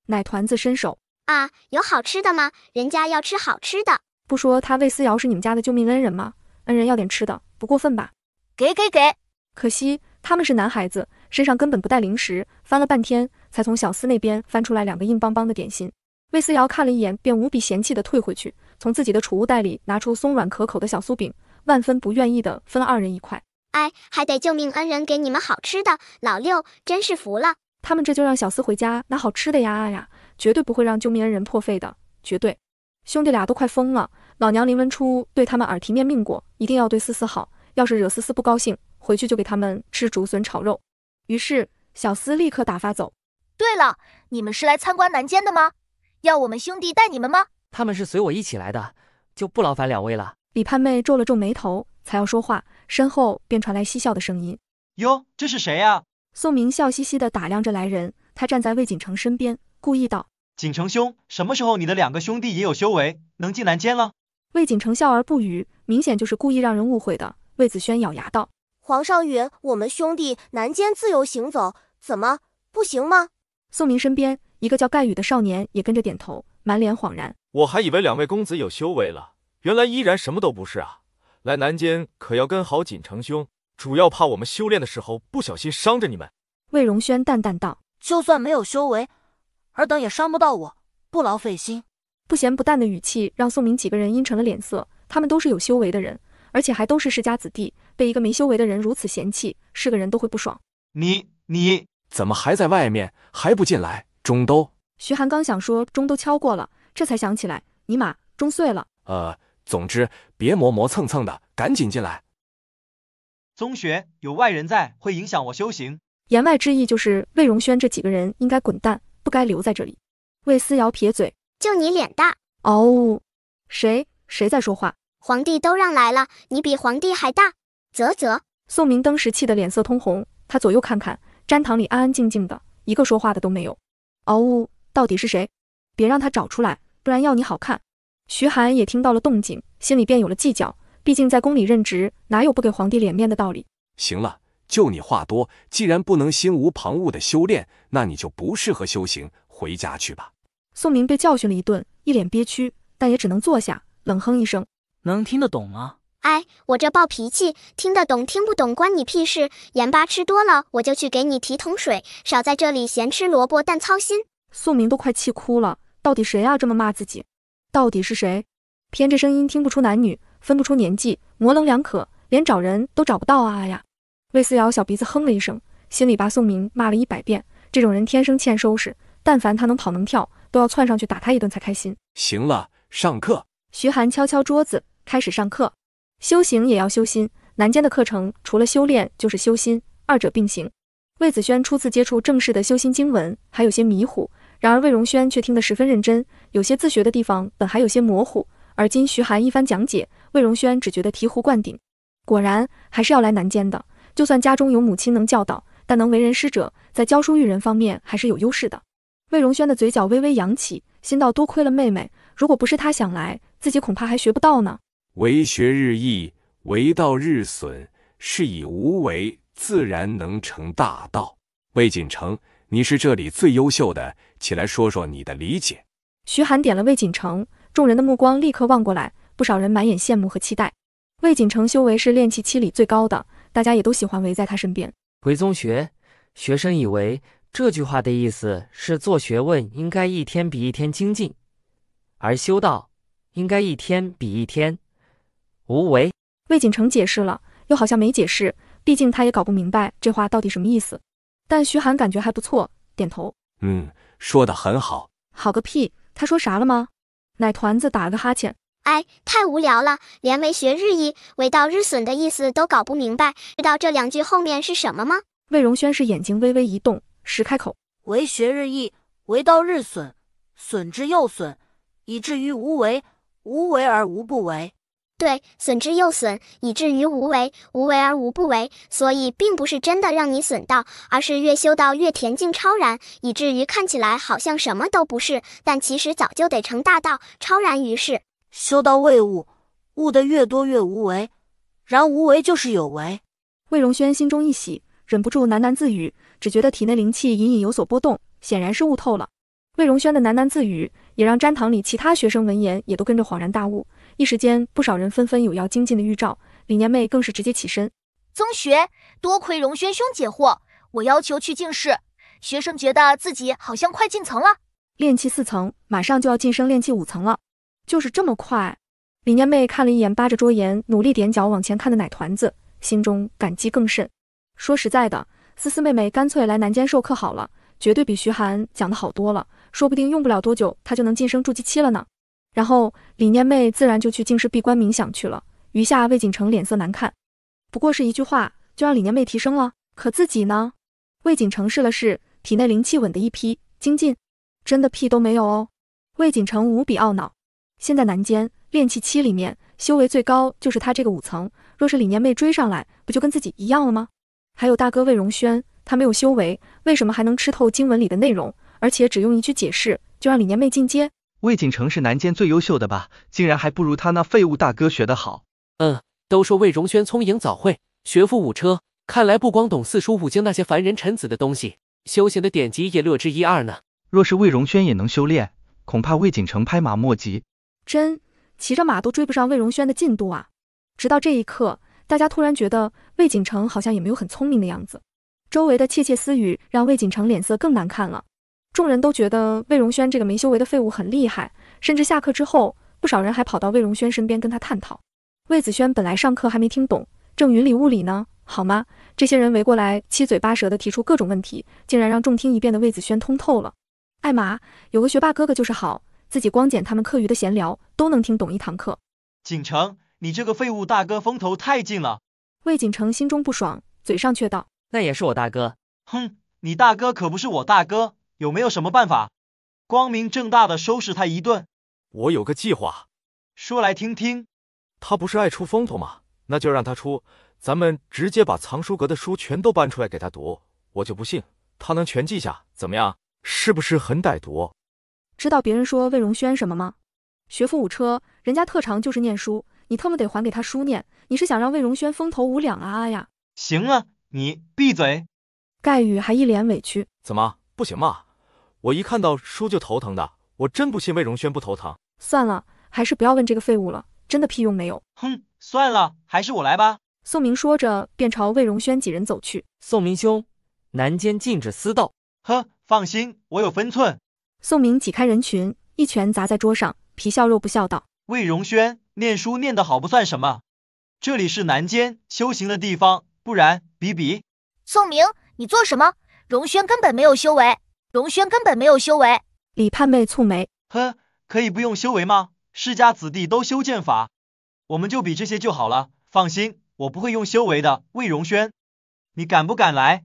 奶团子伸手啊，有好吃的吗？人家要吃好吃的。不说他魏思瑶是你们家的救命恩人吗？恩人要点吃的，不过分吧？给。可惜他们是男孩子，身上根本不带零食，翻了半天才从小厮那边翻出来两个硬邦邦的点心。魏思瑶看了一眼，便无比嫌弃地退回去，从自己的储物袋里拿出松软可口的小酥饼，万分不愿意地分了二人一块。哎，还得救命恩人给你们好吃的，老六真是服了。他们这就让小厮回家拿好吃的呀，绝对不会让救命恩人破费的，绝对。兄弟俩都快疯了，老娘林文初对他们耳提面命过，一定要对思思好，要是惹思思不高兴，回去就给他们吃竹笋炒肉。于是小厮立刻打发走。对了，你们是来参观南间的吗？要我们兄弟带你们吗？他们是随我一起来的，就不劳烦两位了。李盼妹皱了皱眉头，才要说话，身后便传来嬉笑的声音。哟，这是谁呀？宋明笑嘻嘻地打量着来人，他站在魏锦城身边，故意道：锦城兄，什么时候你的2个兄弟也有修为，能进南监了？魏锦城笑而不语，明显就是故意让人误会的。魏子轩咬牙道：皇上允我们兄弟南监自由行走，怎么不行吗？宋明身边一个叫盖宇的少年也跟着点头，满脸恍然。我还以为2位公子有修为了，原来依然什么都不是啊！来南监可要跟好锦城兄，主要怕我们修炼的时候不小心伤着你们。魏荣轩淡淡道：就算没有修为，尔等也伤不到我，不劳费心。不咸不淡的语气让宋明几个人阴沉了脸色，他们都是有修为的人，而且还都是世家子弟，被一个没修为的人如此嫌弃，是个人都会不爽。你怎么还在外面，还不进来？钟都。徐寒刚想说钟都敲过了，这才想起来，尼玛，钟碎了。总之别磨蹭蹭的，赶紧进来。宗学，有外人在，会影响我修行。言外之意就是魏荣轩这几个人应该滚蛋，不该留在这里。魏思瑶撇嘴：就你脸大。哦，谁在说话？皇帝都让来了，你比皇帝还大。啧。宋明登时气得脸色通红，他左右看看，毡堂里安安静静的，一个说话的都没有。到底是谁？别让他找出来，不然要你好看。徐寒也听到了动静，心里便有了计较，毕竟在宫里任职，哪有不给皇帝脸面的道理。行了，就你话多，既然不能心无旁骛的修炼，那你就不适合修行，回家去吧。宋明被教训了一顿，一脸憋屈，但也只能坐下，冷哼一声：能听得懂吗？哎，我这暴脾气，听得懂听不懂关你屁事。盐巴吃多了，我就去给你提桶水，少在这里咸吃萝卜淡操心。宋明都快气哭了，到底谁啊这么骂自己？到底是谁？偏这声音听不出男女，分不出年纪，模棱两可，连找人都找不到啊呀！魏思瑶小鼻子哼了一声，心里把宋明骂了100遍，这种人天生欠收拾，但凡他能跑能跳，都要窜上去打他一顿才开心。行了，上课。徐寒敲敲桌子，开始上课。修行也要修心，南监的课程除了修炼就是修心，二者并行。魏子轩初次接触正式的修心经文，还有些迷糊，然而魏荣轩却听得十分认真，有些自学的地方本还有些模糊，而今徐寒一番讲解，魏荣轩只觉得醍醐灌顶。果然还是要来南监的，就算家中有母亲能教导，但能为人师者，在教书育人方面还是有优势的。魏荣轩的嘴角微微扬起，心道多亏了妹妹，如果不是她想来，自己恐怕还学不到呢。为学日益，为道日损，是以无为，自然能成大道。魏锦城，你是这里最优秀的，起来说说你的理解。徐寒点了魏锦城，众人的目光立刻望过来，不少人满眼羡慕和期待。魏锦城修为是炼气期里最高的，大家也都喜欢围在他身边。回宗学，学生以为这句话的意思是做学问应该一天比一天精进，而修道应该一天比一天无为。魏锦城解释了，又好像没解释，毕竟他也搞不明白这话到底什么意思。但徐寒感觉还不错，点头。说得很好。好个屁，他说啥了吗？奶团子打了个哈欠。哎，太无聊了，连为学日益，为道日损的意思都搞不明白，知道这2句后面是什么吗？魏荣轩是眼睛微微一动，时开口：为学日益，为道日损，损之又损，以至于无为，无为而无不为。对，损之又损，以至于无为，无为而无不为。所以并不是真的让你损道，而是越修道越恬静超然，以至于看起来好像什么都不是，但其实早就得成大道，超然于世。修道为悟，悟得越多越无为，然无为就是有为。魏荣轩心中一喜，忍不住喃喃自语，只觉得体内灵气隐隐有所波动，显然是悟透了。魏荣轩的喃喃自语也让毡堂里其他学生闻言也都跟着恍然大悟，一时间不少人纷纷有要精进的预兆，李年妹更是直接起身：宗学，多亏荣轩兄解惑，我要求去进士。学生觉得自己好像快进层了，炼气4层，马上就要晋升炼气5层了。就是这么快？李年妹看了一眼扒着桌沿努力踮脚往前看的奶团子，心中感激更甚。说实在的，思思妹妹干脆来南监授课好了，绝对比徐寒讲的好多了，说不定用不了多久她就能晋升筑基期了呢。然后李念妹自然就去净室闭关冥想去了，余下魏锦城脸色难看。不过是一句话就让李念妹提升了，可自己呢？魏锦城试了试，体内灵气稳的一批，精进真的屁都没有哦。魏锦城无比懊恼，现在南监炼气期里面修为最高就是他这个5层，若是李念妹追上来，不就跟自己一样了吗？还有大哥魏荣轩，他没有修为，为什么还能吃透经文里的内容，而且只用一句解释就让李年妹进阶？魏锦城是南间最优秀的吧，竟然还不如他那废物大哥学得好。都说魏荣轩聪颖早慧，学富五车，看来不光懂四书五经那些凡人臣子的东西，修行的典籍也略知一二呢。若是魏荣轩也能修炼，恐怕魏锦城拍马莫及。真，骑着马都追不上魏荣轩的进度啊！直到这一刻，大家突然觉得魏锦城好像也没有很聪明的样子。周围的窃窃私语让魏锦城脸色更难看了。众人都觉得魏荣轩这个没修为的废物很厉害，甚至下课之后，不少人还跑到魏荣轩身边跟他探讨。魏子轩本来上课还没听懂，正云里雾里呢，好吗？这些人围过来，七嘴八舌地提出各种问题，竟然让众听一遍的魏子轩通透了。艾玛，有个学霸哥哥就是好，自己光捡他们课余的闲聊，都能听懂一堂课。锦城，你这个废物大哥风头太劲了。魏锦城心中不爽，嘴上却道：那也是我大哥。哼，你大哥可不是我大哥，有没有什么办法？光明正大的收拾他一顿。我有个计划，说来听听。他不是爱出风头吗？那就让他出，咱们直接把藏书阁的书全都搬出来给他读，我就不信他能全记下，怎么样？是不是很歹毒？知道别人说魏荣轩什么吗？学富五车，人家特长就是念书，你特么得还给他书念，你是想让魏荣轩风头无两啊呀！行了，你闭嘴。盖宇还一脸委屈，怎么不行嘛？我一看到书就头疼的，我真不信魏荣轩不头疼。算了，还是不要问这个废物了，真的屁用没有。哼，算了，还是我来吧。宋明说着便朝魏荣轩几人走去。宋明兄，南间禁止私斗。呵，放心，我有分寸。宋明挤开人群，一拳砸在桌上，皮笑肉不笑道：魏荣轩，念书念得好不算什么，这里是南间修行的地方，不然比。宋明，你做什么？荣轩根本没有修为，荣轩根本没有修为。李盼妹蹙眉：呵，可以不用修为吗？世家子弟都修剑法，我们就比这些就好了。放心，我不会用修为的。魏荣轩，你敢不敢来？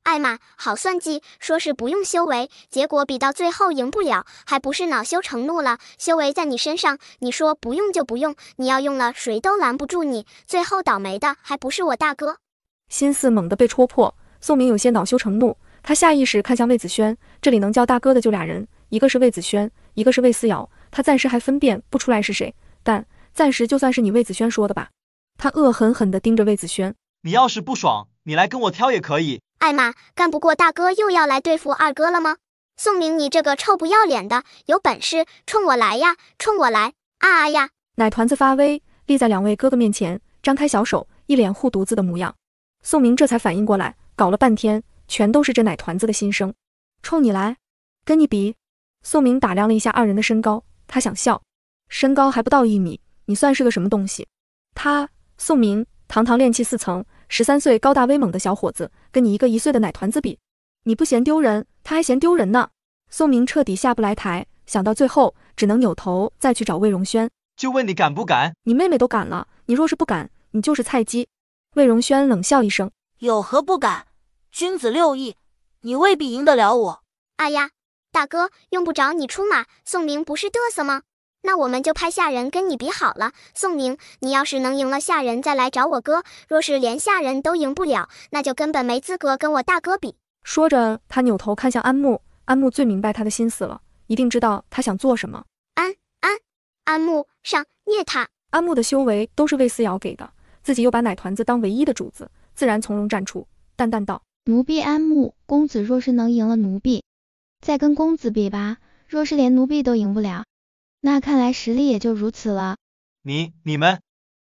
艾玛，好算计，说是不用修为，结果比到最后赢不了，还不是恼羞成怒了？修为在你身上，你说不用就不用，你要用了，谁都拦不住你，最后倒霉的还不是我大哥。心思猛地被戳破，宋明有些恼羞成怒，他下意识看向魏子轩，这里能叫大哥的就俩人，一个是魏子轩，一个是魏思瑶，他暂时还分辨不出来是谁，但暂时就算是你魏子轩说的吧。他恶狠狠地盯着魏子轩，你要是不爽，你来跟我挑也可以。艾玛，干不过大哥又要来对付二哥了吗？宋明，你这个臭不要脸的，有本事冲我来呀，冲我来！啊呀！奶团子发威，立在两位哥哥面前，张开小手，一脸护犊子的模样。宋明这才反应过来，搞了半天，全都是这奶团子的心声。冲你来，跟你比。宋明打量了一下二人的身高，他想笑，身高还不到1米，你算是个什么东西？他，宋明，堂堂炼气4层，13岁高大威猛的小伙子，跟你一个1岁的奶团子比，你不嫌丢人，他还嫌丢人呢。宋明彻底下不来台，想到最后，只能扭头再去找魏荣轩。就问你敢不敢？你妹妹都敢了，你若是不敢，你就是菜鸡。魏荣轩冷笑一声，有何不敢？君子6艺，你未必赢得了我。哎呀，大哥，用不着你出马，宋明不是嘚瑟吗？那我们就派下人跟你比好了。宋明，你要是能赢了下人再来找我哥，若是连下人都赢不了，那就根本没资格跟我大哥比。说着，他扭头看向安木，安木最明白他的心思了，一定知道他想做什么。安木，上，虐他！安木的修为都是魏思瑶给的，自己又把奶团子当唯一的主子，自然从容站出，淡淡道：奴婢安木，公子若是能赢了奴婢，再跟公子比吧，若是连奴婢都赢不了，那看来实力也就如此了。你们！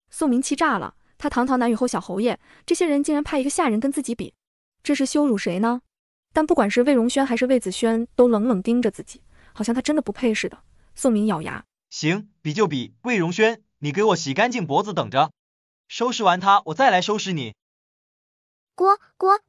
宋明气炸了，他堂堂南雨后小侯爷，这些人竟然派一个下人跟自己比，这是羞辱谁呢？但不管是魏荣轩还是魏子轩，都冷冷盯着自己，好像他真的不配似的。宋明咬牙，行，比就比。魏荣轩，你给我洗干净脖子等着，收拾完他，我再来收拾你。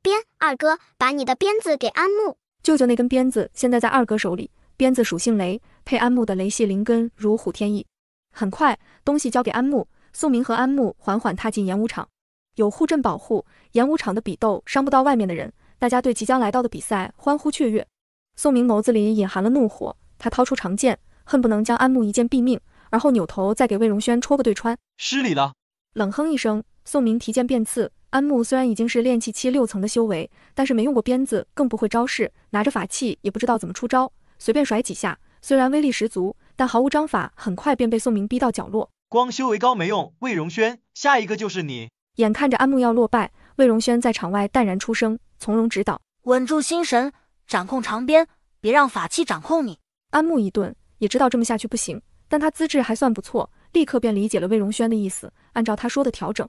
鞭，二哥，把你的鞭子给安木。舅舅那根鞭子现在在二哥手里，鞭子属性雷，配安木的雷系灵根，如虎添翼。很快，东西交给安木，宋明和安木缓缓踏进演武场。有护阵保护，演武场的比斗伤不到外面的人，大家对即将来到的比赛欢呼雀跃。宋明眸子里隐含了怒火，他掏出长剑，恨不能将安木一剑毙命，而后扭头再给魏荣轩戳个对穿。失礼了。冷哼一声，宋明提剑便刺。安木虽然已经是炼气7、6层的修为，但是没用过鞭子，更不会招式，拿着法器也不知道怎么出招，随便甩几下，虽然威力十足，但毫无章法，很快便被宋明逼到角落。光修为高没用，魏荣轩，下一个就是你。眼看着安慕要落败，魏荣轩在场外淡然出声，从容指导：稳住心神，掌控长鞭，别让法器掌控你。安慕一顿，也知道这么下去不行，但他资质还算不错，立刻便理解了魏荣轩的意思，按照他说的调整。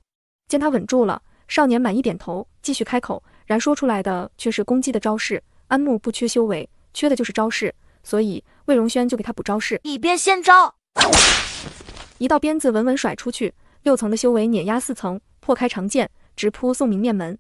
见他稳住了，少年满意点头，继续开口，然说出来的却是攻击的招式。安慕不缺修为，缺的就是招式，所以魏荣轩就给他补招式。一鞭先招，一道鞭子稳稳甩出去，6层的修为碾压4层，破开长剑，直扑宋明面门，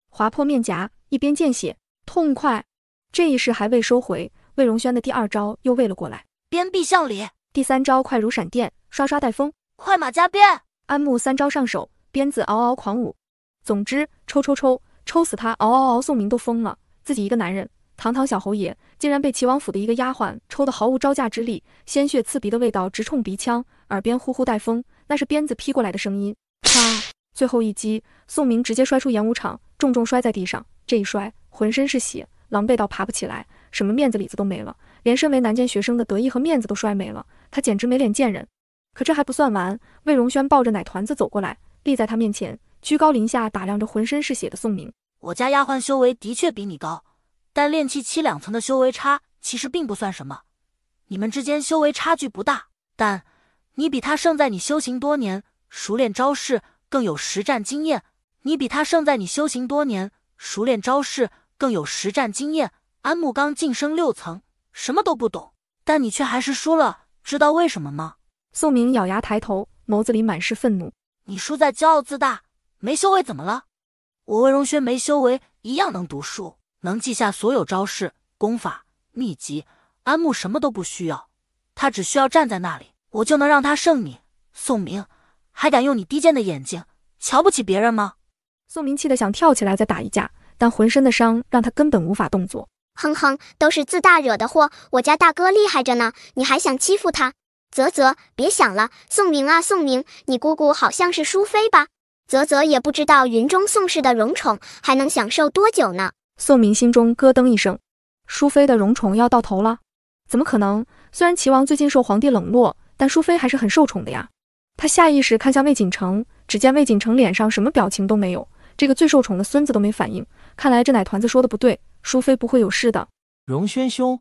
划破面颊，一边见血，痛快。这一式还未收回，魏荣轩的第2招又喂了过来，鞭臂向里。第3招快如闪电，刷刷带风，快马加鞭。安慕3招上手，鞭子嗷嗷狂舞。总之，抽死他！嗷嗷嗷！宋明都疯了，自己一个男人，堂堂小侯爷，竟然被齐王府的一个丫鬟抽得毫无招架之力，鲜血刺鼻的味道直冲鼻腔，耳边呼呼带风，那是鞭子劈过来的声音。啪！最后一击，宋明直接摔出演武场，重重摔在地上。这一摔，浑身是血，狼狈到爬不起来，什么面子里子都没了，连身为南监学生的得意和面子都摔没了，他简直没脸见人。可这还不算完，魏荣轩抱着奶团子走过来，立在他面前，居高临下打量着浑身是血的宋明。我家丫鬟修为的确比你高，但炼气7、2层的修为差其实并不算什么，你们之间修为差距不大，但你比他胜在你修行多年，熟练招式，更有实战经验。安慕刚晋升6层，什么都不懂，但你却还是输了，知道为什么吗？宋明咬牙抬头，眸子里满是愤怒。你输在骄傲自大，没修为怎么了？我魏荣轩没修为，一样能读书，能记下所有招式、功法、秘籍。安慕什么都不需要，他只需要站在那里，我就能让他胜你。宋明，还敢用你低贱的眼睛瞧不起别人吗？宋明气得想跳起来再打一架，但浑身的伤让他根本无法动作。哼哼，都是自大惹的祸，我家大哥厉害着呢，你还想欺负他？啧，别想了，宋明啊宋明，你姑姑好像是淑妃吧？啧，也不知道云中宋氏的荣宠还能享受多久呢。宋明心中咯噔一声，淑妃的荣宠要到头了？怎么可能？虽然齐王最近受皇帝冷落，但淑妃还是很受宠的呀。他下意识看向魏锦城，只见魏锦城脸上什么表情都没有，这个最受宠的孙子都没反应，看来这奶团子说的不对，淑妃不会有事的。荣轩兄，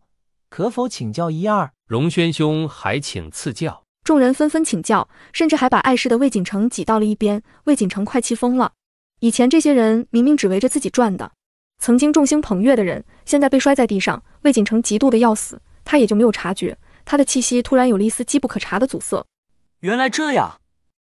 可否请教一二？荣轩兄还请赐教。众人纷纷请教，甚至还把碍事的魏锦城挤到了一边。魏锦城快气疯了，以前这些人明明只围着自己转的，曾经众星捧月的人，现在被摔在地上，魏锦城嫉妒的要死，他也就没有察觉，他的气息突然有了一丝机不可察的阻塞。原来这样。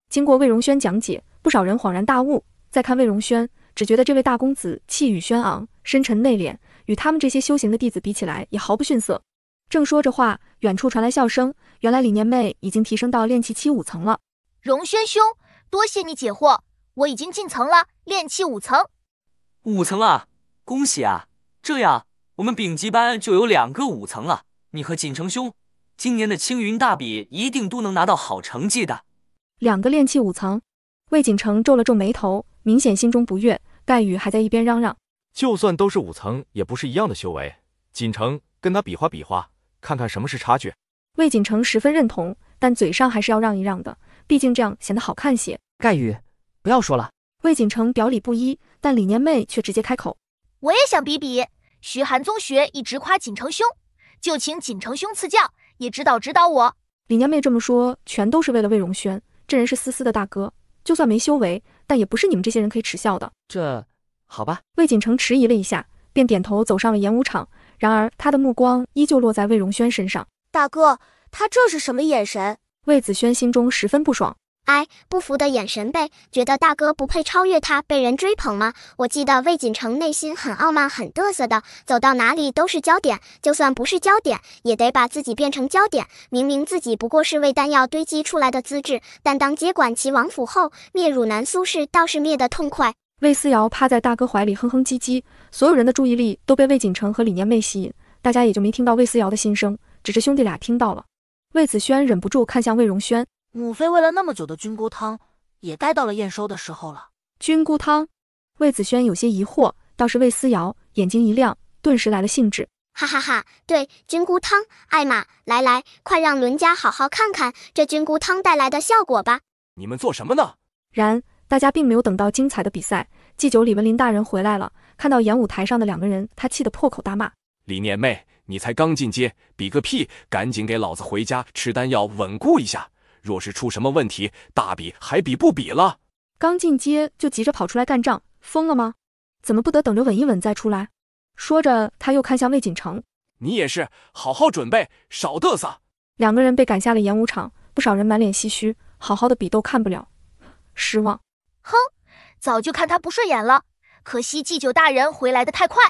经过魏荣轩讲解，不少人恍然大悟，再看魏荣轩，只觉得这位大公子气宇轩昂，深沉内敛，与他们这些修行的弟子比起来也毫不逊色。正说着话，远处传来笑声，原来李念妹已经提升到炼气7、5层了。荣轩兄，多谢你解惑，我已经进层了，炼气5层。5层啊，恭喜啊！这样我们丙级班就有2个5层了。你和锦城兄，今年的青云大比一定都能拿到好成绩的。2个炼气5层，魏锦城皱了皱眉头，明显心中不悦。盖宇还在一边嚷嚷，就算都是5层，也不是一样的修为。锦城，跟他比划比划，看看什么是差距。魏锦城十分认同，但嘴上还是要让一让的，毕竟这样显得好看些。盖宇，不要说了。魏锦城表里不一，但李年妹却直接开口，我也想比比。徐寒宗学一直夸锦城兄，就请锦城兄赐教，也指导指导我。李年妹这么说，全都是为了魏荣轩，这人是思思的大哥，就算没修为，但也不是你们这些人可以耻笑的。这好吧。魏锦城迟疑了一下，便点头走上了演武场，然而他的目光依旧落在魏荣轩身上。大哥，他这是什么眼神？魏子轩心中十分不爽。哎，不服的眼神呗，觉得大哥不配超越他，被人追捧吗？我记得魏锦城内心很傲慢很嘚瑟的，走到哪里都是焦点，就算不是焦点也得把自己变成焦点。明明自己不过是为丹药堆积出来的资质，但当接管齐王府后，灭汝南苏氏倒是灭得痛快。魏思瑶趴在大哥怀里哼哼唧唧，所有人的注意力都被魏锦城和李年妹吸引，大家也就没听到魏思瑶的心声，只是兄弟俩听到了。魏子轩忍不住看向魏荣轩，母妃喂了那么久的菌菇汤，也该到了验收的时候了。菌菇汤？魏子轩有些疑惑，倒是魏思瑶眼睛一亮，顿时来了兴致。哈哈哈，对，菌菇汤，艾玛，来来，快让伦家好好看看这菌菇汤带来的效果吧。你们做什么呢？然大家并没有等到精彩的比赛，祭酒李文林大人回来了，看到演舞台上的2个人，他气得破口大骂：李念妹，你才刚进阶，比个屁！赶紧给老子回家吃丹药稳固一下，若是出什么问题，大比还比不比了？刚进阶就急着跑出来干仗，疯了吗？怎么不得等着稳一稳再出来？说着，他又看向魏锦城：你也是，好好准备，少嘚瑟。2个人被赶下了演武场，不少人满脸唏嘘，好好的比斗看不了，失望。哼，早就看他不顺眼了，可惜祭酒大人回来的太快。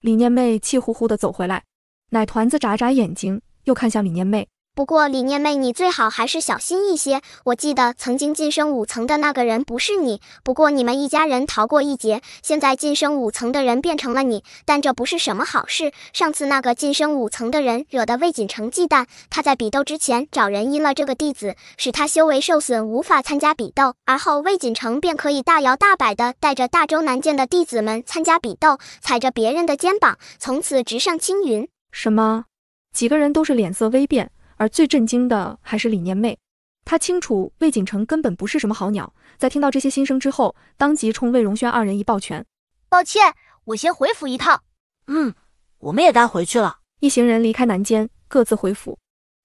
李念妹气呼呼地走回来，奶团子眨眨眼睛，又看向李念妹。不过李念妹，你最好还是小心一些。我记得曾经晋升5层的那个人不是你，不过你们一家人逃过一劫，现在晋升5层的人变成了你，但这不是什么好事。上次那个晋升5层的人惹得魏锦城忌惮，他在比斗之前找人阴了这个弟子，使他修为受损，无法参加比斗，而后魏锦城便可以大摇大摆地带着大周南剑的弟子们参加比斗，踩着别人的肩膀，从此直上青云。什么？几个人都是脸色微变。而最震惊的还是李念妹，她清楚魏锦城根本不是什么好鸟，在听到这些心声之后，当即冲魏荣轩2人一抱拳：抱歉，我先回府一趟。我们也该回去了。一行人离开南间，各自回府。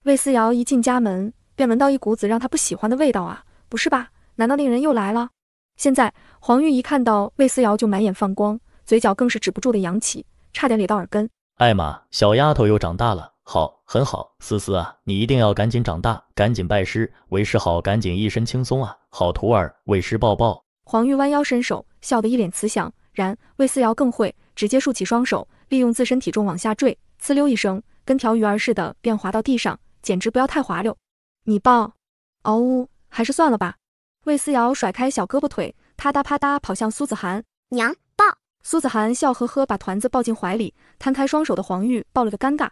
魏思瑶一进家门，便闻到一股子让他不喜欢的味道啊！不是吧？难道令人又来了？现在黄玉一看到魏思瑶就满眼放光，嘴角更是止不住的扬起，差点咧到耳根。艾玛，小丫头又长大了。好，很好，思思啊，你一定要赶紧长大，赶紧拜师，为师好，赶紧一身轻松啊！好徒儿，为师抱抱。黄玉弯腰伸手，笑得一脸慈祥。然魏思瑶更会，直接竖起双手，利用自身体重往下坠，呲溜一声，跟条鱼儿似的便滑到地上，简直不要太滑溜。你抱？嗷呜，还是算了吧。魏思瑶甩开小胳膊腿，啪嗒啪嗒跑向苏子涵。娘，抱。苏子涵笑呵呵把团子抱进怀里，摊开双手的黄玉抱了个尴尬。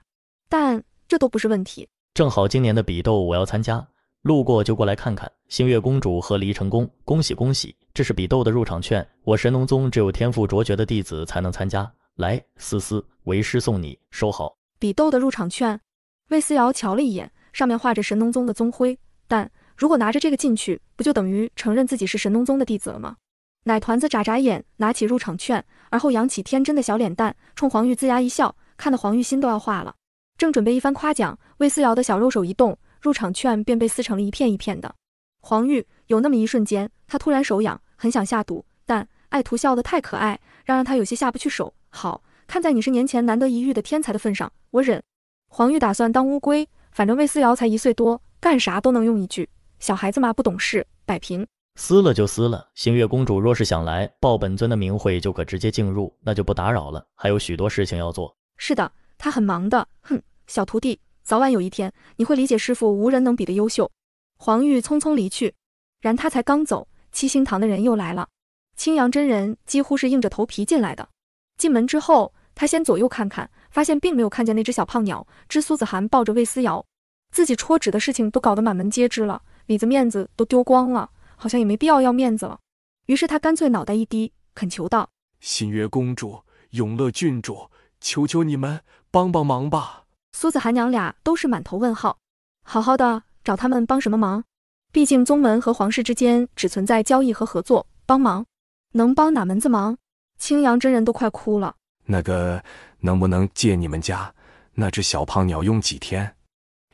但这都不是问题。正好今年的比斗我要参加，路过就过来看看。星月公主和离成功，恭喜恭喜！这是比斗的入场券，我神农宗只有天赋卓绝的弟子才能参加。来，思思，为师送你，收好。比斗的入场券，魏思瑶瞧了一眼，上面画着神农宗的宗徽。但如果拿着这个进去，不就等于承认自己是神农宗的弟子了吗？奶团子眨眨眼，拿起入场券，而后扬起天真的小脸蛋，冲黄玉龇牙一笑，看得黄玉心都要化了。正准备一番夸奖，魏思瑶的小肉手一动，入场券便被撕成了一片一片的。黄玉有那么一瞬间，他突然手痒，很想下赌，但爱徒笑得太可爱，让他有些下不去手。好，看在你是年前难得一遇的天才的份上，我忍。黄玉打算当乌龟，反正魏思瑶才1岁多，干啥都能用一句小孩子嘛，不懂事，摆平。撕了就撕了，星月公主若是想来报本尊的名讳，就可直接进入，那就不打扰了，还有许多事情要做。是的，他很忙的。哼，小徒弟，早晚有一天你会理解师傅无人能比的优秀。黄玉匆匆离去，然他才刚走，七星堂的人又来了。青阳真人几乎是硬着头皮进来的。进门之后，他先左右看看，发现并没有看见那只小胖鸟。知苏子涵抱着魏思瑶，自己戳纸的事情都搞得满门皆知了，里子面子都丢光了，好像也没必要面子了。于是他干脆脑袋一低，恳求道：新月公主、永乐郡主，求求你们帮帮忙吧。苏子涵娘俩都是满头问号。好好的，找他们帮什么忙？毕竟宗门和皇室之间只存在交易和合作，帮忙能帮哪门子忙？青阳真人都快哭了。那个，能不能借你们家那只小胖鸟用几天？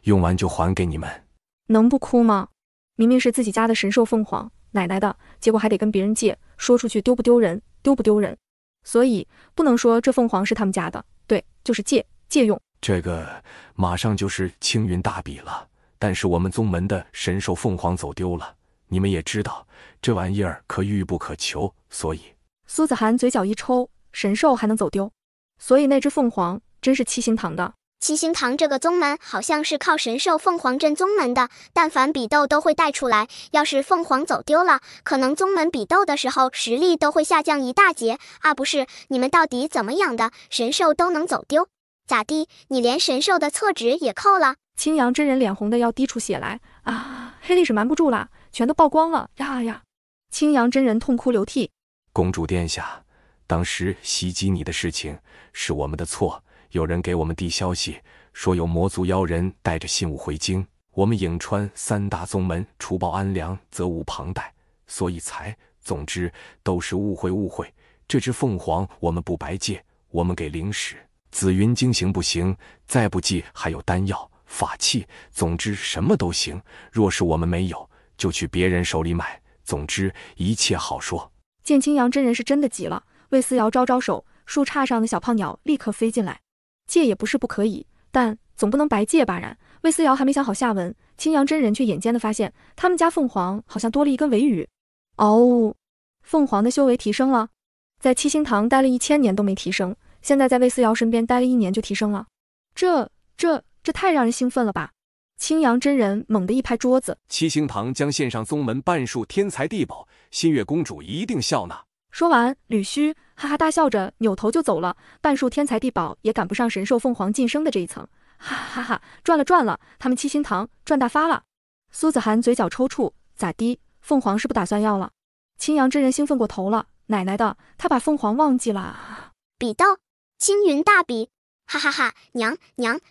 用完就还给你们。能不哭吗？明明是自己家的神兽凤凰，奶奶的，结果还得跟别人借，说出去丢不丢人？丢不丢人？所以不能说这凤凰是他们家的，对，就是借用。这个马上就是青云大比了，但是我们宗门的神兽凤凰走丢了，你们也知道，这玩意儿可遇不可求，所以……苏子涵嘴角一抽，神兽还能走丢？所以那只凤凰真是七星堂的。七星堂这个宗门好像是靠神兽凤凰镇宗门的，但凡比斗都会带出来，要是凤凰走丢了，可能宗门比斗的时候实力都会下降一大截啊！不是，你们到底怎么养的？神兽都能走丢？咋地？你连神兽的册纸也扣了？青阳真人脸红的要滴出血来啊！黑历史瞒不住了，全都曝光了呀！青阳真人痛哭流涕。公主殿下，当时袭击你的事情是我们的错，有人给我们递消息，说有魔族妖人带着信物回京，我们颍川3大宗门除报安良，责无旁贷，所以才……总之都是误会。这只凤凰我们不白借，我们给灵使紫云经行不行？再不济还有丹药、法器，总之什么都行。若是我们没有，就去别人手里买。总之一切好说。见青阳真人是真的急了，魏思瑶招招手，树杈上的小胖鸟立刻飞进来。借也不是不可以，但总不能白借吧？然魏思瑶还没想好下文，青阳真人却眼尖的发现他们家凤凰好像多了一根尾羽。哦，凤凰的修为提升了，在七星堂待了1000年都没提升，现在在魏思瑶身边待了1年就提升了，这太让人兴奋了吧！青阳真人猛地一拍桌子，七星堂将献上宗门半数天材地宝，新月公主一定笑纳。说完，吕须哈哈大笑着扭头就走了。半数天材地宝也赶不上神兽凤凰晋升的这一层，哈哈哈！赚了，他们七星堂赚大发了。苏子涵嘴角抽搐，咋的？凤凰是不打算要了？青阳真人兴奋过头了，奶奶的，他把凤凰忘记了。比斗，青云大比，哈哈哈！娘，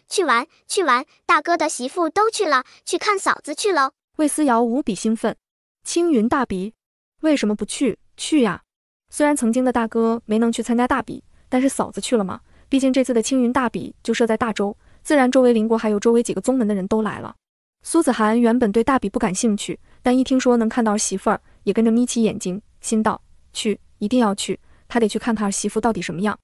去玩，大哥的媳妇都去了，去看嫂子去喽。魏思瑶无比兴奋，青云大比，为什么不去？去呀！虽然曾经的大哥没能去参加大比，但是嫂子去了嘛，毕竟这次的青云大比就设在大周，自然周围邻国还有周围几个宗门的人都来了。苏子涵原本对大比不感兴趣，但一听说能看到儿媳妇儿，也跟着眯起眼睛，心道：去，一定要去，他得去看看儿媳妇到底什么样。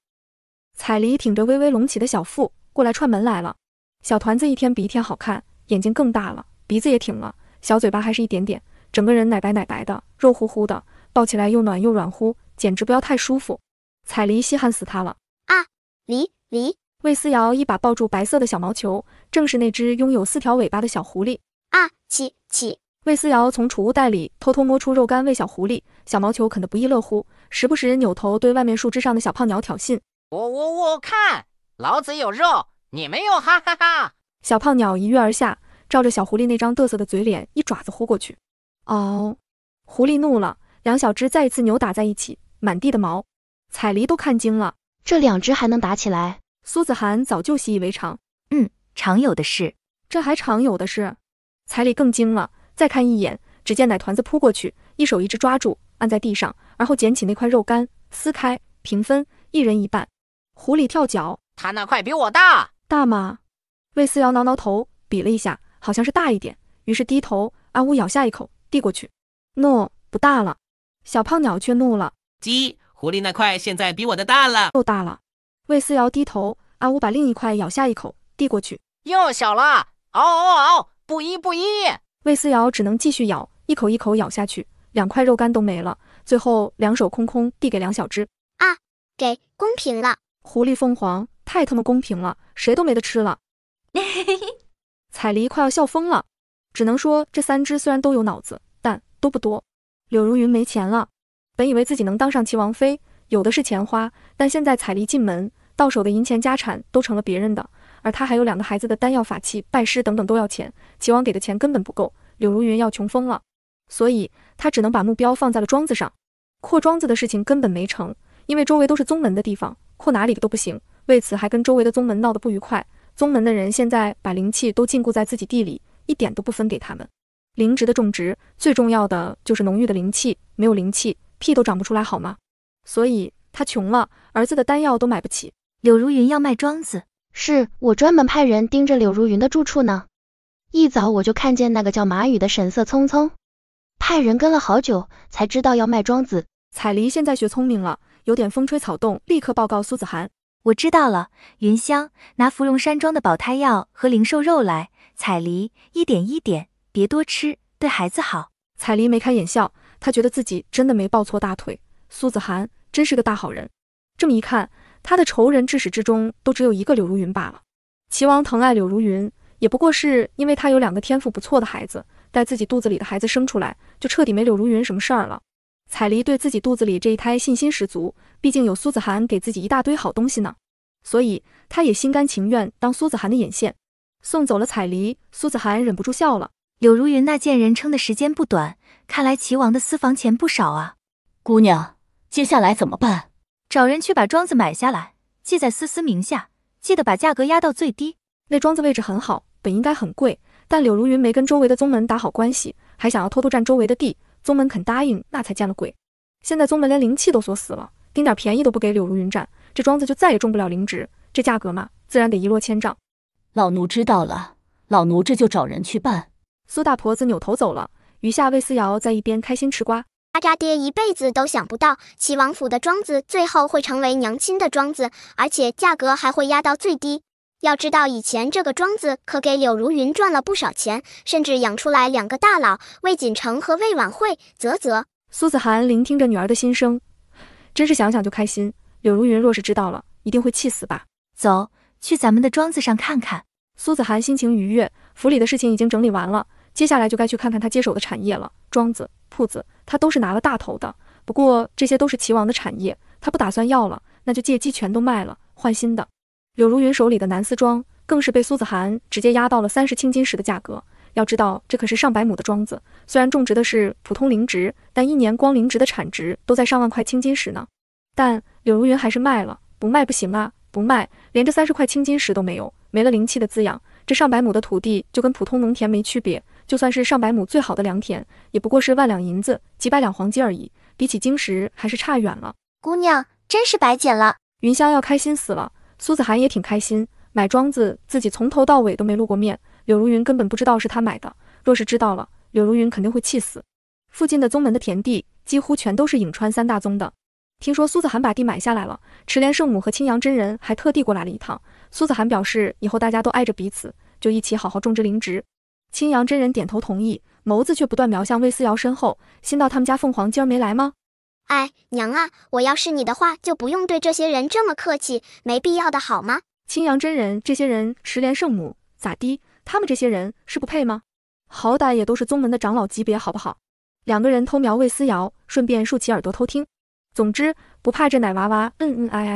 彩梨挺着微微隆起的小腹过来串门来了，小团子一天比一天好看，眼睛更大了，鼻子也挺了，小嘴巴还是一点点，整个人奶白的，肉乎乎的，抱起来又暖又软乎，简直不要太舒服。彩梨稀罕死他了啊！梨，魏思瑶一把抱住白色的小毛球，正是那只拥有4条尾巴的小狐狸啊！起！魏思瑶从储物袋里偷偷摸出肉干喂小狐狸，小毛球啃得不亦乐乎，时不时扭头对外面树枝上的小胖鸟挑衅：我看老子有肉，你没有，哈哈哈！小胖鸟一跃而下，照着小狐狸那张嘚瑟的嘴脸一爪子呼过去。哦，狐狸怒了，两小只再一次扭打在一起，满地的毛，彩梨都看惊了，这2只还能打起来？苏子涵早就习以为常，常有的事，这还常有的事。彩梨更惊了，再看一眼，只见奶团子扑过去，一手一只抓住，按在地上，而后捡起那块肉干，撕开，平分，一人一半。狐狸跳脚，他那块比我大，大吗？魏思瑶挠头，比了一下，好像是大一点，于是低头，阿乌咬下一口，递过去。诺，不大了。小胖鸟却怒了，鸡，狐狸那块现在比我的大了，又大了。魏思瑶低头，阿乌把另一块咬下一口，递过去，又小了，嗷，不依。魏思瑶只能继续咬，一口一口咬下去，2块肉干都没了，最后2手空空递给两小只。啊，给，公平了。狐狸凤凰太他妈公平了，谁都没得吃了。彩梨快要笑疯了，只能说这3只虽然都有脑子，但都不多。柳如云没钱了，本以为自己能当上齐王妃，有的是钱花，但现在彩梨进门，到手的银钱家产都成了别人的，而他还有2个孩子的丹药法器、拜师等等都要钱，齐王给的钱根本不够，柳如云要穷疯了，所以他只能把目标放在了庄子上。扩庄子的事情根本没成，因为周围都是宗门的地方，扩哪里都不行，为此还跟周围的宗门闹得不愉快。宗门的人现在把灵气都禁锢在自己地里，一点都不分给他们。灵植的种植最重要的就是浓郁的灵气，没有灵气屁都长不出来好吗？所以他穷了，儿子的丹药都买不起。柳如云要卖庄子，是我专门派人盯着柳如云的住处呢。一早我就看见那个叫马宇的神色匆匆，派人跟了好久才知道要卖庄子。彩梨现在学聪明了，有点风吹草动，立刻报告苏子涵，我知道了，云香拿芙蓉山庄的保胎药和灵兽肉来，彩梨一点，别多吃，对孩子好。彩梨眉开眼笑，她觉得自己真的没抱错大腿，苏子涵真是个大好人。这么一看，他的仇人至始至终都只有一个柳如云罢了。齐王疼爱柳如云，也不过是因为他有2个天赋不错的孩子，待自己肚子里的孩子生出来，就彻底没柳如云什么事儿了。彩梨对自己肚子里这一胎信心十足，毕竟有苏子涵给自己一大堆好东西呢，所以他也心甘情愿当苏子涵的眼线。送走了彩梨，苏子涵忍不住笑了。柳如云那贱人撑的时间不短，看来齐王的私房钱不少啊。姑娘，接下来怎么办？找人去把庄子买下来，记在思思名下，记得把价格压到最低。那庄子位置很好，本应该很贵，但柳如云没跟周围的宗门打好关系，还想要偷偷占周围的地，宗门肯答应，那才见了鬼。现在宗门连灵气都锁死了，丁点便宜都不给柳如云占，这庄子就再也中不了灵职，这价格嘛，自然得一落千丈。老奴知道了，老奴这就找人去办。苏大婆子扭头走了，余下魏思瑶在一边开心吃瓜。渣爹一辈子都想不到，齐王府的庄子最后会成为娘亲的庄子，而且价格还会压到最低。要知道以前这个庄子可给柳如云赚了不少钱，甚至养出来2个大佬，魏锦成和魏婉慧，啧。苏子涵聆听着女儿的心声，真是想想就开心。柳如云若是知道了，一定会气死吧。走，去咱们的庄子上看看。苏子涵心情愉悦，府里的事情已经整理完了，接下来就该去看看他接手的产业了。庄子、铺子，他都是拿了大头的。不过这些都是齐王的产业，他不打算要了，那就借机全都卖了，换新的。柳如云手里的南思庄更是被苏子涵直接压到了30青金石的价格。要知道，这可是上百亩的庄子，虽然种植的是普通灵植，但一年光灵植的产值都在上万块青金石呢。但柳如云还是卖了，不卖不行啊，不卖连这30块青金石都没有，没了灵气的滋养，这上百亩的土地就跟普通农田没区别。就算是上百亩最好的良田，也不过是万两银子、几百两黄金而已，比起晶石还是差远了。姑娘真是白捡了。云香要开心死了，苏子涵也挺开心。买庄子自己从头到尾都没露过面，柳如云根本不知道是他买的，若是知道了，柳如云肯定会气死。附近的宗门的田地几乎全都是颍川3大宗的。听说苏子涵把地买下来了，池莲圣母和青阳真人还特地过来了一趟。苏子涵表示以后大家都挨着彼此，就一起好好种植灵植。青阳真人点头同意，眸子却不断瞄向魏思瑶身后，心道他们家凤凰今儿没来吗？哎，娘啊，我要是你的话，就不用对这些人这么客气，没必要的好吗？青阳真人这些人，池莲圣母咋的？他们这些人是不配吗？好歹也都是宗门的长老级别，好不好？2个人偷瞄魏思瑶，顺便竖起耳朵偷听。总之，不怕这奶娃娃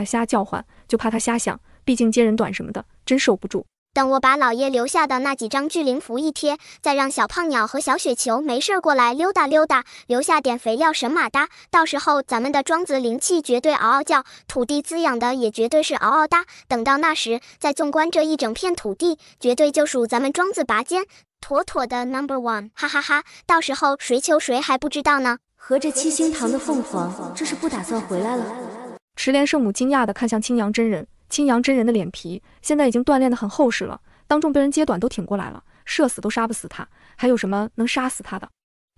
瞎叫唤，就怕他瞎想，毕竟接人短什么的，真受不住。等我把老爷留下的那几张聚灵符一贴，再让小胖鸟和小雪球没事过来溜达溜达，留下点肥料神马哒。到时候咱们的庄子灵气绝对嗷嗷叫，土地滋养的也绝对是嗷嗷哒。等到那时，再纵观这一整片土地，绝对就属咱们庄子拔尖，妥妥的 No.1， 哈哈哈！到时候谁求谁还不知道呢。合着七星堂的凤凰，这是不打算回来了？池莲圣母惊讶地看向青阳真人。青阳真人的脸皮现在已经锻炼得很厚实了，当众被人揭短都挺过来了，射死都杀不死他，还有什么能杀死他的？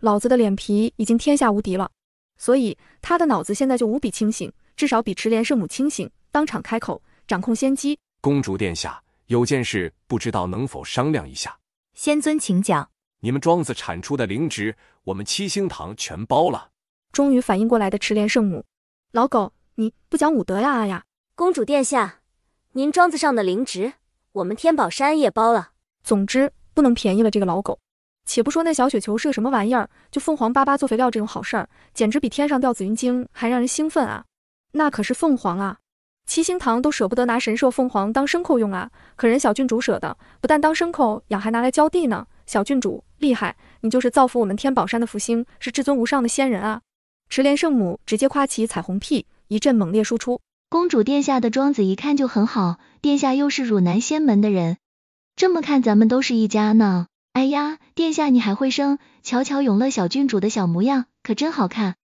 老子的脸皮已经天下无敌了，所以他的脑子现在就无比清醒，至少比池莲圣母清醒，当场开口，掌控先机。公主殿下，有件事不知道能否商量一下。仙尊请讲。你们庄子产出的灵植，我们七星堂全包了。终于反应过来的池莲圣母，老狗，你不讲武德呀！啊呀！公主殿下，您庄子上的灵植，我们天宝山也包了。总之不能便宜了这个老狗。且不说那小雪球是个什么玩意儿，就凤凰巴巴做肥料这种好事儿，简直比天上掉紫云精还让人兴奋啊！那可是凤凰啊，七星堂都舍不得拿神兽凤凰当牲口用啊，可人小郡主舍得，不但当牲口养，还拿来浇地呢。小郡主厉害，你就是造福我们天宝山的福星，是至尊无上的仙人啊！池莲圣母直接夸起彩虹屁，一阵猛烈输出。公主殿下的庄子一看就很好，殿下又是汝南仙门的人，这么看咱们都是一家呢。哎呀，殿下你还会生，瞧瞧永乐小郡主的小模样，可真好看。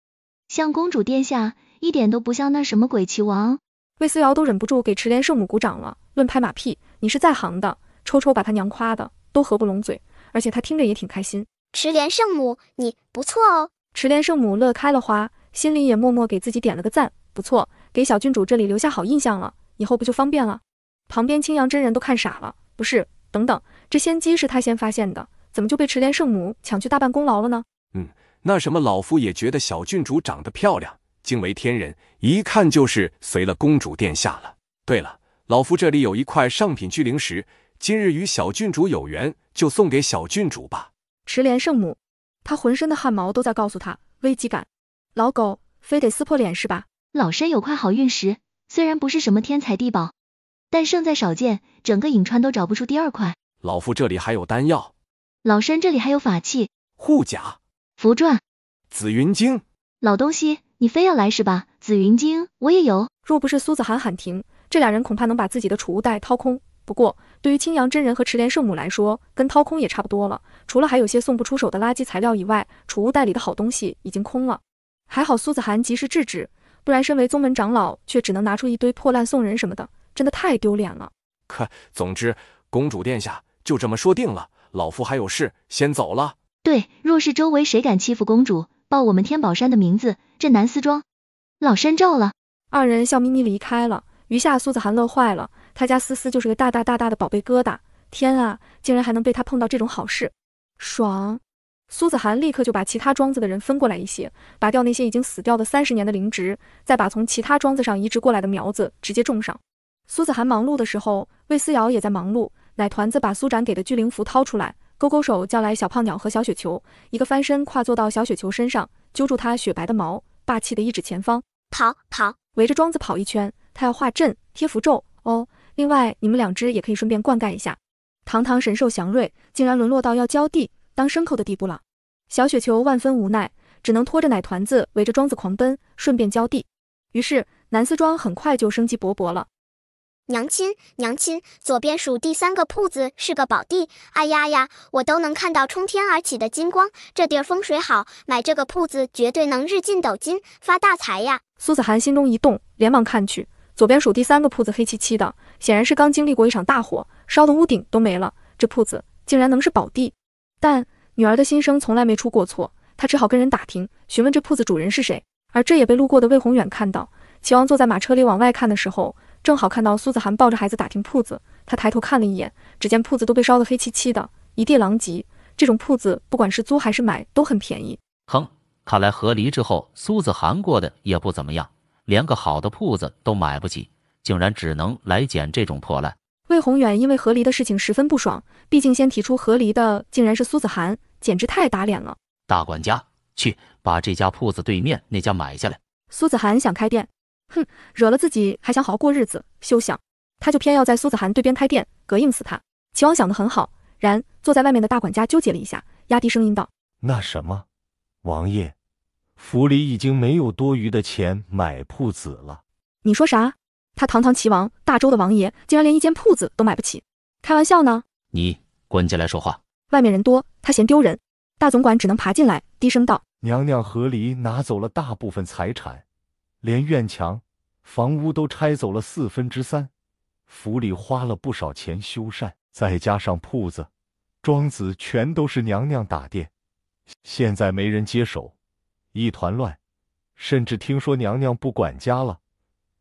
像公主殿下，一点都不像那什么鬼齐王。魏思瑶都忍不住给池莲圣母鼓掌了，论拍马屁，你是在行的，抽抽把他娘夸的都合不拢嘴，而且他听着也挺开心。池莲圣母，你不错哦。池莲圣母乐开了花，心里也默默给自己点了个赞，不错，给小郡主这里留下好印象了，以后不就方便了？旁边青阳真人都看傻了，不是，等等，这先机是他先发现的，怎么就被池莲圣母抢去大半功劳了呢？那什么，老夫也觉得小郡主长得漂亮，惊为天人，一看就是随了公主殿下了。对了，老夫这里有一块上品聚灵石，今日与小郡主有缘，就送给小郡主吧。池莲圣母，他浑身的汗毛都在告诉他危机感。老狗，非得撕破脸是吧？老身有块好运石，虽然不是什么天才地宝，但胜在少见，整个颍川都找不出第二块。老夫这里还有丹药，老身这里还有法器、护甲、符篆、紫云经。老东西，你非要来是吧？紫云经我也有。若不是苏子涵喊停，这俩人恐怕能把自己的储物袋掏空。不过，对于青阳真人和池莲圣母来说，跟掏空也差不多了。除了还有些送不出手的垃圾材料以外，储物袋里的好东西已经空了。还好苏子涵及时制止，不然身为宗门长老，却只能拿出一堆破烂送人什么的，真的太丢脸了。总之，公主殿下就这么说定了。老夫还有事，先走了。对，若是周围谁敢欺负公主，报我们天宝山的名字，这南丝庄老身照了。二人笑眯眯离开了。余下苏子涵乐坏了，他家思思就是个大大的宝贝疙瘩，天啊，竟然还能被他碰到这种好事，爽！苏子涵立刻就把其他庄子的人分过来一些，拔掉那些已经死掉的30年的灵植，再把从其他庄子上移植过来的苗子直接种上。苏子涵忙碌的时候，魏思瑶也在忙碌。奶团子把苏展给的聚灵符掏出来，勾勾手叫来小胖鸟和小雪球，一个翻身跨坐到小雪球身上，揪住它雪白的毛，霸气的一指前方，跑！围着庄子跑一圈，他要画阵贴符咒哦。另外，你们2只也可以顺便灌溉一下。堂堂神兽祥瑞，竟然沦落到要浇地当牲口的地步了。小雪球万分无奈，只能拖着奶团子围着庄子狂奔，顺便浇地。于是南丝庄很快就生机勃勃了。娘亲，左边数第3个铺子是个宝地，哎呀，我都能看到冲天而起的金光，这地儿风水好，买这个铺子绝对能日进斗金，发大财呀！苏子涵心中一动，连忙看去，左边数第3个铺子黑漆漆的，显然是刚经历过一场大火，烧的屋顶都没了，这铺子竟然能是宝地。但女儿的心声从来没出过错，她只好跟人打听，询问这铺子主人是谁。而这也被路过的魏宏远看到。齐王坐在马车里往外看的时候，正好看到苏子涵抱着孩子打听铺子，他抬头看了一眼，只见铺子都被烧得黑漆漆的，一地狼藉。这种铺子不管是租还是买都很便宜。哼，看来和离之后苏子涵过得也不怎么样，连个好的铺子都买不起，竟然只能来捡这种破烂。魏宏远因为和离的事情十分不爽，毕竟先提出和离的竟然是苏子涵，简直太打脸了。大管家，去把这家铺子对面那家买下来。苏子涵想开店，哼，惹了自己还想好好过日子，休想！他就偏要在苏子涵对边开店，膈应死他。齐王想得很好，然坐在外面的大管家纠结了一下，压低声音道：“那什么，王爷，府里已经没有多余的钱买铺子了。”你说啥？他堂堂齐王，大周的王爷，竟然连一间铺子都买不起？开玩笑呢？你滚进来说话。外面人多，他嫌丢人。大总管只能爬进来，低声道：“娘娘和离拿走了大部分财产，连院墙、房屋都拆走了3/4，府里花了不少钱修缮，再加上铺子、庄子全都是娘娘打点，现在没人接手，一团乱。甚至听说娘娘不管家了，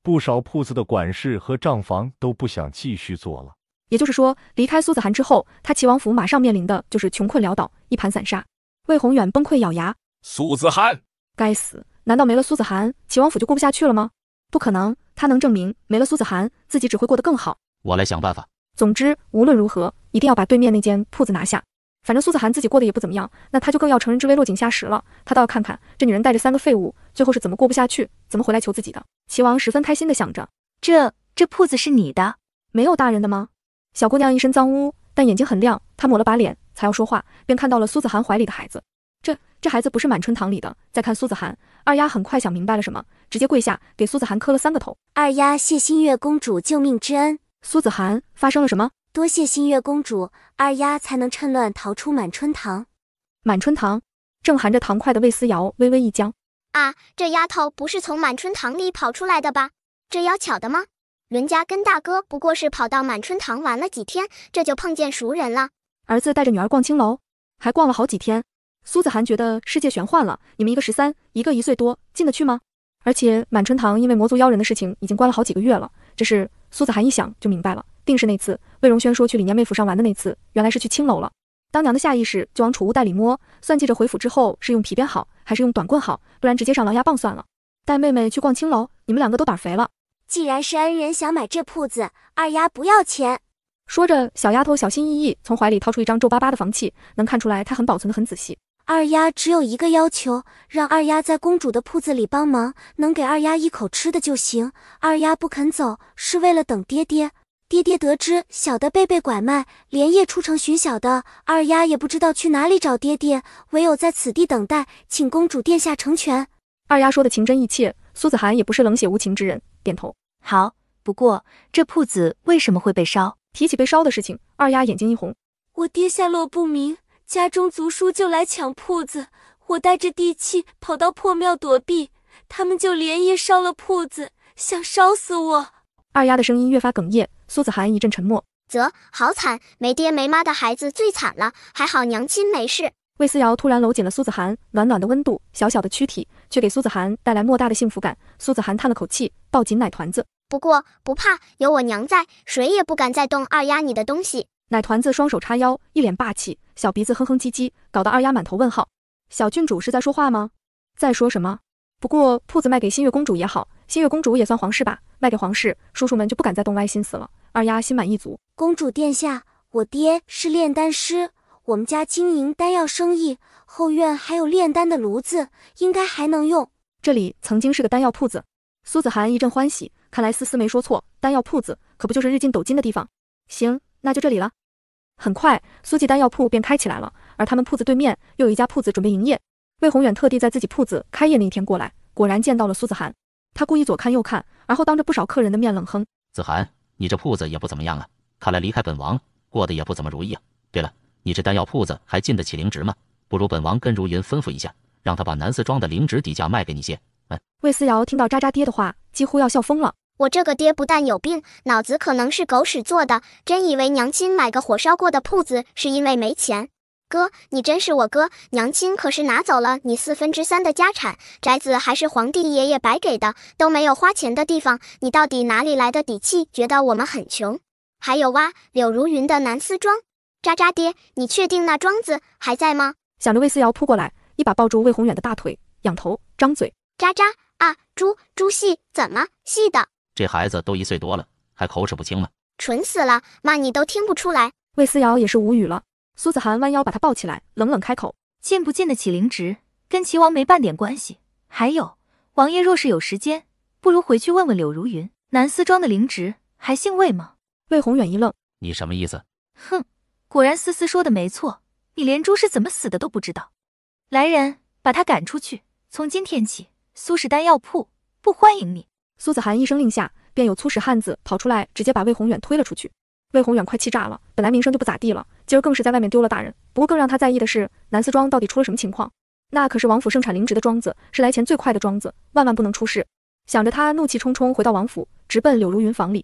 不少铺子的管事和账房都不想继续做了。”也就是说，离开苏子涵之后，他齐王府马上面临的就是穷困潦倒，一盘散沙。魏宏远崩溃咬牙：“苏子涵，该死！难道没了苏子涵，齐王府就过不下去了吗？不可能，他能证明没了苏子涵，自己只会过得更好。我来想办法。总之，无论如何，一定要把对面那间铺子拿下。反正苏子涵自己过得也不怎么样，那他就更要乘人之危落井下石了。他倒要看看这女人带着3个废物，最后是怎么过不下去，怎么回来求自己的。”齐王十分开心地想着：“这铺子是你的？没有大人的吗？”小姑娘一身脏污，但眼睛很亮。她抹了把脸，才要说话，便看到了苏子涵怀里的孩子。这孩子不是满春堂里的。再看苏子涵，二丫很快想明白了什么，直接跪下给苏子涵磕了3个头。二丫谢新月公主救命之恩。苏子涵，发生了什么？多谢新月公主，二丫才能趁乱逃出满春堂。满春堂？正含着糖块的魏思瑶微微一僵。啊，这丫头不是从满春堂里跑出来的吧？这要巧的吗？人家跟大哥不过是跑到满春堂玩了几天，这就碰见熟人了。儿子带着女儿逛青楼，还逛了好几天。苏子涵觉得世界玄幻了，你们一个13，一个1岁多，进得去吗？而且满春堂因为魔族妖人的事情已经关了好几个月了，这是苏子涵一想就明白了，定是那次魏荣轩说去李念妹府上玩的那次，原来是去青楼了。当娘的下意识就往储物袋里摸，算计着回府之后是用皮鞭好还是用短棍好，不然直接上狼牙棒算了。带妹妹去逛青楼，你们2个都胆肥了。既然是恩人想买这铺子，二丫不要钱。说着，小丫头小心翼翼从怀里掏出一张皱巴巴的房契，能看出来她很保存得很仔细。二丫只有一个要求，让二丫在公主的铺子里帮忙，能给二丫一口吃的就行。二丫不肯走，是为了等爹爹。爹爹得知小的被拐卖，连夜出城寻小的，二丫也不知道去哪里找爹爹，唯有在此地等待，请公主殿下成全。二丫说的情真意切，苏子涵也不是冷血无情之人，点头。好，不过这铺子为什么会被烧？提起被烧的事情，二丫眼睛一红。我爹下落不明，家中族叔就来抢铺子，我带着地契跑到破庙躲避，他们就连夜烧了铺子，想烧死我。二丫的声音越发哽咽，苏子涵一阵沉默。好惨，没爹没妈的孩子最惨了，还好娘亲没事。魏思瑶突然搂紧了苏子涵，暖暖的温度，小小的躯体却给苏子涵带来莫大的幸福感。苏子涵叹了口气，抱紧奶团子。不过不怕，有我娘在，谁也不敢再动二丫你的东西。奶团子双手叉腰，一脸霸气，小鼻子哼哼唧唧，搞得二丫满头问号。小郡主是在说话吗？在说什么？不过铺子卖给新月公主也好，新月公主也算皇室吧，卖给皇室，叔叔们就不敢再动歪心思了。二丫心满意足。公主殿下，我爹是炼丹师，我们家经营丹药生意，后院还有炼丹的炉子，应该还能用。这里曾经是个丹药铺子。苏子涵一阵欢喜，看来思思没说错，丹药铺子可不就是日进斗金的地方。行，那就这里了。很快，苏记丹药铺便开起来了，而他们铺子对面又有一家铺子准备营业。魏宏远特地在自己铺子开业那一天过来，果然见到了苏子涵。他故意左看右看，而后当着不少客人的面冷哼：子涵，你这铺子也不怎么样啊，看来离开本王过得也不怎么如意啊。对了，你这丹药铺子还进得起灵植吗？不如本王跟如云吩咐一下，让他把南四庄的灵植底价卖给你些。魏思瑶听到渣渣爹的话，几乎要笑疯了。我这个爹不但有病，脑子可能是狗屎做的，真以为娘亲买个火烧过的铺子是因为没钱。哥，你真是我哥，娘亲可是拿走了你3/4的家产，宅子还是皇帝爷爷白给的，都没有花钱的地方，你到底哪里来的底气，觉得我们很穷？还有柳如云的南四庄，渣渣爹，你确定那庄子还在吗？想着魏思瑶扑过来，一把抱住魏宏远的大腿，仰头张嘴：渣渣啊，猪戏怎么戏的？这孩子都1岁多了，还口齿不清吗？蠢死了，骂你都听不出来。魏思瑶也是无语了。苏子涵弯腰把他抱起来，冷冷开口：进不进得起灵植，跟齐王没半点关系。还有，王爷若是有时间，不如回去问问柳如云，南四庄的灵植还姓魏吗？魏宏远一愣：你什么意思？哼，果然思思说的没错，你连猪是怎么死的都不知道。来人，把他赶出去，从今天起，苏氏丹药铺不欢迎你。苏子涵一声令下，便有粗使汉子跑出来，直接把魏宏远推了出去。魏宏远快气炸了，本来名声就不咋地了，今儿更是在外面丢了大人。不过更让他在意的是，南四庄到底出了什么情况？那可是王府盛产灵植的庄子，是来钱最快的庄子，万万不能出事。想着他怒气冲冲回到王府，直奔柳如云房里。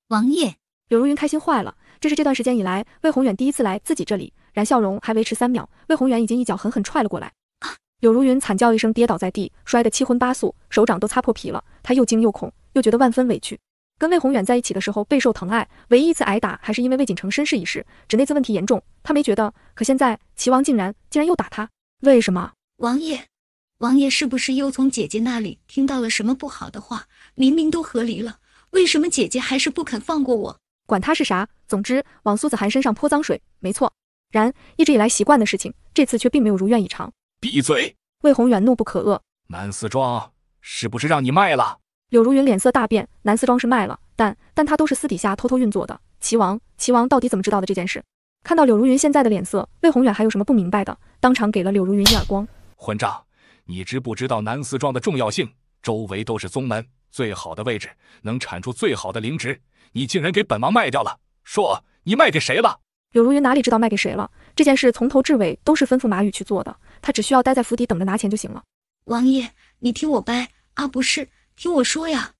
王爷，柳如云开心坏了，这是这段时间以来魏宏远第一次来自己这里，然笑容还维持3秒，魏宏远已经一脚狠狠踹了过来。柳如云惨叫一声，跌倒在地，摔得七荤八素，手掌都擦破皮了。他又惊又恐，又觉得万分委屈。跟魏宏远在一起的时候备受疼爱，唯一一次挨打还是因为魏锦成身世一事，只那次问题严重，他没觉得。可现在齐王竟然又打他，为什么？王爷是不是又从姐姐那里听到了什么不好的话？明明都和离了，为什么姐姐还是不肯放过我？管他是啥，总之往苏子涵身上泼脏水，没错。然一直以来习惯的事情，这次却并没有如愿以偿。闭嘴！魏宏远怒不可遏。南四庄是不是让你卖了？柳如云脸色大变，南四庄是卖了，但他都是私底下偷偷运作的。齐王到底怎么知道的这件事？看到柳如云现在的脸色，魏宏远还有什么不明白的？当场给了柳如云一耳光。混账！你知不知道南四庄的重要性？周围都是宗门，最好的位置，能产出最好的灵植，你竟然给本王卖掉了！说你卖给谁了？柳如云哪里知道卖给谁了？这件事从头至尾都是吩咐马宇去做的，他只需要待在府邸等着拿钱就行了。王爷，你听我掰啊，不是，听我说呀！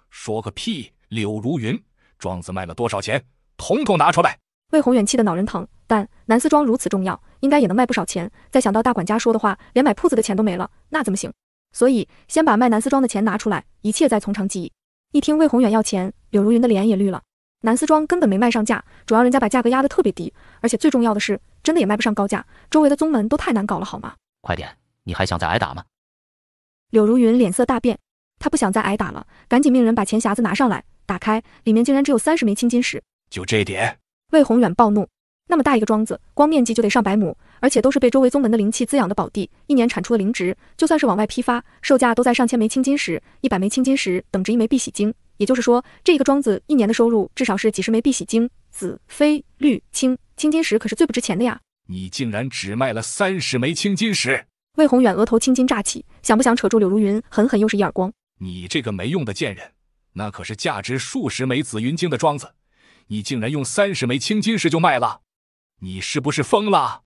说个屁！柳如云，庄子卖了多少钱？统统拿出来！魏宏远气得脑仁疼，但南四庄如此重要，应该也能卖不少钱。再想到大管家说的话，连买铺子的钱都没了，那怎么行？所以先把卖南四庄的钱拿出来，一切再从长计议。一听魏宏远要钱，柳如云的脸也绿了。南四庄根本没卖上价，主要人家把价格压得特别低，而且最重要的是，真的也卖不上高价，周围的宗门都太难搞了，好吗？快点，你还想再挨打吗？柳如云脸色大变，他不想再挨打了，赶紧命人把钱匣子拿上来，打开，里面竟然只有30枚青金石。就这点？魏宏远暴怒，那么大一个庄子，光面积就得上100亩，而且都是被周围宗门的灵气滋养的宝地，一年产出的灵植，就算是往外批发，售价都在上千枚青金石，100枚青金石等值1枚碧玺晶。也就是说，这一个庄子一年的收入至少是几十枚碧玺晶。紫、绯、绿、青金石可是最不值钱的呀！你竟然只卖了30枚青金石！魏宏远额头青筋乍起，想不想扯住柳如云狠狠又是一耳光？你这个没用的贱人，那可是价值数十枚紫云晶的庄子，你竟然用30枚青金石就卖了，你是不是疯了？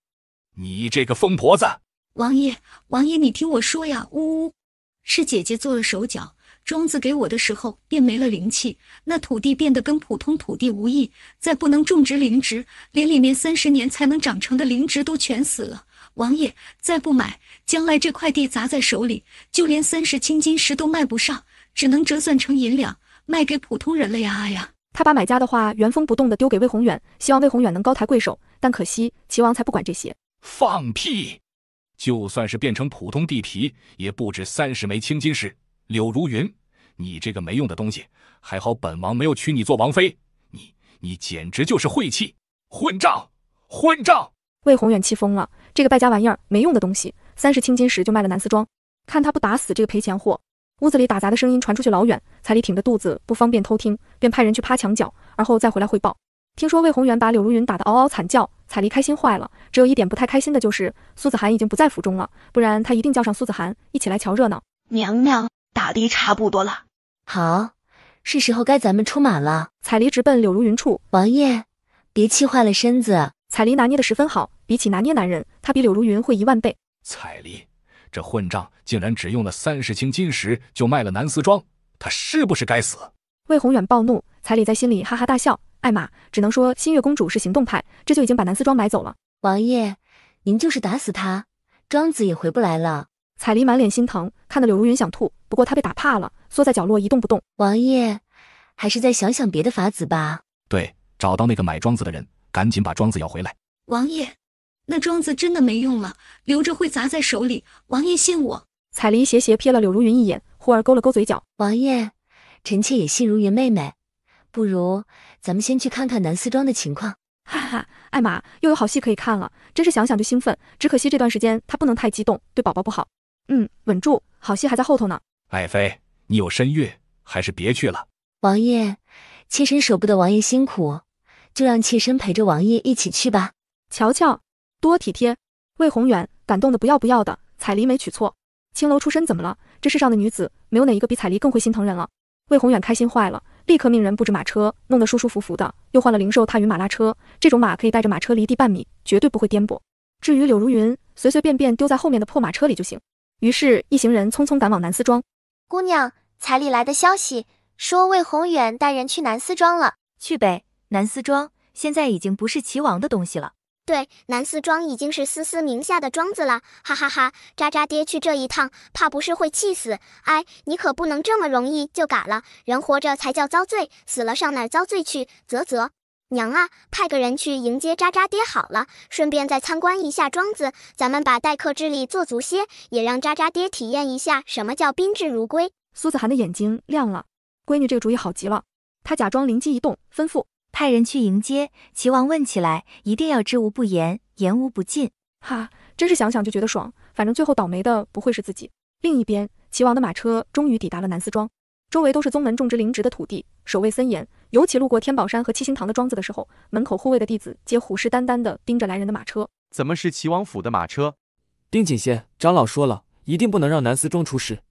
你这个疯婆子！王爷，你听我说呀，呜，是姐姐做了手脚，庄子给我的时候便没了灵气，那土地变得跟普通土地无异，再不能种植灵植，连里面30年才能长成的灵植都全死了。王爷再不买，将来这块地砸在手里，就连30青金石都卖不上，只能折算成银两卖给普通人了呀！哎呀，他把买家的话原封不动地丢给魏宏远，希望魏宏远能高抬贵手，但可惜齐王才不管这些。放屁！就算是变成普通地皮，也不止30枚青金石。柳如云，你这个没用的东西，还好本王没有娶你做王妃，你简直就是晦气，混账！混账！魏宏远气疯了，这个败家玩意儿，没用的东西，30青金石就卖了南四庄，看他不打死这个赔钱货！屋子里打杂的声音传出去老远，彩礼挺着肚子不方便偷听，便派人去趴墙角，而后再回来汇报。听说魏宏远把柳如云打得嗷嗷惨叫，彩礼开心坏了。只有一点不太开心的就是苏子涵已经不在府中了，不然他一定叫上苏子涵一起来瞧热闹。娘娘，打的差不多了，好，是时候该咱们出马了。彩礼直奔柳如云处。王爷，别气坏了身子。彩礼拿捏的十分好，比起拿捏男人，他比柳如云会10000倍。彩礼，这混账竟然只用了30青金石就卖了南四庄，他是不是该死？魏宏远暴怒，彩礼在心里哈哈大笑。艾玛只能说新月公主是行动派，这就已经把南四庄买走了。王爷，您就是打死他，庄子也回不来了。彩礼满脸心疼，看得柳如云想吐，不过她被打怕了，缩在角落一动不动。王爷，还是再想想别的法子吧。对，找到那个买庄子的人，赶紧把庄子要回来。王爷，那庄子真的没用了，留着会砸在手里，王爷信我。彩礼斜斜瞥了柳如云一眼，忽而勾了勾嘴角。王爷，臣妾也信如云妹妹，不如咱们先去看看南四庄的情况。哈哈，艾玛又有好戏可以看了，真是想想就兴奋。只可惜这段时间她不能太激动，对宝宝不好。稳住，好戏还在后头呢。爱妃，你有身孕，还是别去了。王爷，妾身舍不得王爷辛苦，就让妾身陪着王爷一起去吧。瞧瞧，多体贴！魏宏远感动的不要不要的。彩礼没娶错，青楼出身怎么了？这世上的女子没有哪一个比彩礼更会心疼人了。魏宏远开心坏了，立刻命人布置马车，弄得舒舒服服的，又换了灵兽踏云马拉车，这种马可以带着马车离地半米，绝对不会颠簸。至于柳如云，随随便便丢在后面的破马车里就行。于是，一行人匆匆赶往南四庄。姑娘，彩礼来的消息说魏宏远带人去南四庄了。去呗，南四庄现在已经不是齐王的东西了。对，南四庄已经是思思名下的庄子了，哈哈哈！渣渣爹去这一趟，怕不是会气死。哎，你可不能这么容易就嘎了，人活着才叫遭罪，死了上哪儿遭罪去？啧。娘啊，派个人去迎接渣渣爹好了，顺便再参观一下庄子，咱们把待客之礼做足些，也让渣渣爹体验一下什么叫宾至如归。苏子涵的眼睛亮了，闺女这个主意好极了。她假装灵机一动，吩咐派人去迎接。齐王问起来，一定要知无不言，言无不尽。哈，真是想想就觉得爽，反正最后倒霉的不会是自己。另一边，齐王的马车终于抵达了南四庄，周围都是宗门种植灵植的土地，守卫森严。尤其路过天宝山和七星堂的庄子的时候，门口护卫的弟子皆虎视眈眈地盯着来人的马车。怎么是齐王府的马车？丁谨仙，长老说了，一定不能让南四庄出事。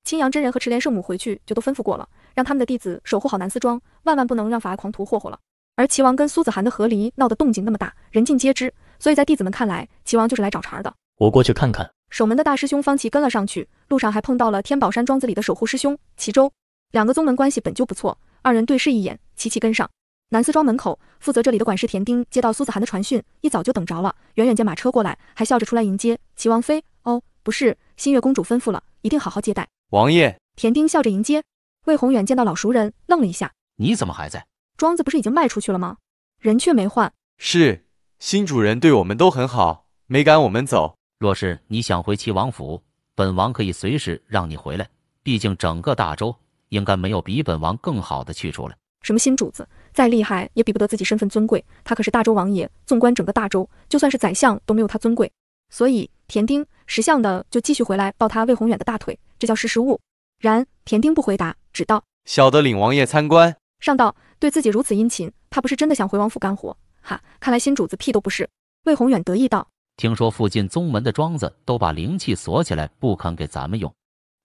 青阳真人和赤莲圣母回去就都吩咐过了，让他们的弟子守护好南四庄，万万不能让法外狂徒霍霍了。而齐王跟苏子涵的和离闹得动静那么大，人尽皆知，所以在弟子们看来，齐王就是来找茬的。我过去看看。守门的大师兄方琦跟了上去，路上还碰到了天宝山庄子里的守护师兄齐州，两个宗门关系本就不错，二人对视一眼，齐齐跟上。南四庄门口，负责这里的管事田丁接到苏子涵的传讯，一早就等着了，远远见马车过来，还笑着出来迎接。齐王妃，哦，不是，新月公主吩咐了，一定好好接待。王爷。田丁笑着迎接。魏宏远见到老熟人，愣了一下。你怎么还在？庄子不是已经卖出去了吗？人却没换。是，新主人对我们都很好，没赶我们走。若是你想回齐王府，本王可以随时让你回来，毕竟整个大周应该没有比本王更好的去处了。什么新主子，再厉害也比不得自己身份尊贵，他可是大周王爷，纵观整个大周，就算是宰相都没有他尊贵。所以田丁识相的就继续回来抱他魏宏远的大腿，这叫识时务。然田丁不回答，只道小的领王爷参观。上道对自己如此殷勤，怕不是真的想回王府干活。哈，看来新主子屁都不是。魏宏远得意道，听说附近宗门的庄子都把灵气锁起来，不肯给咱们用，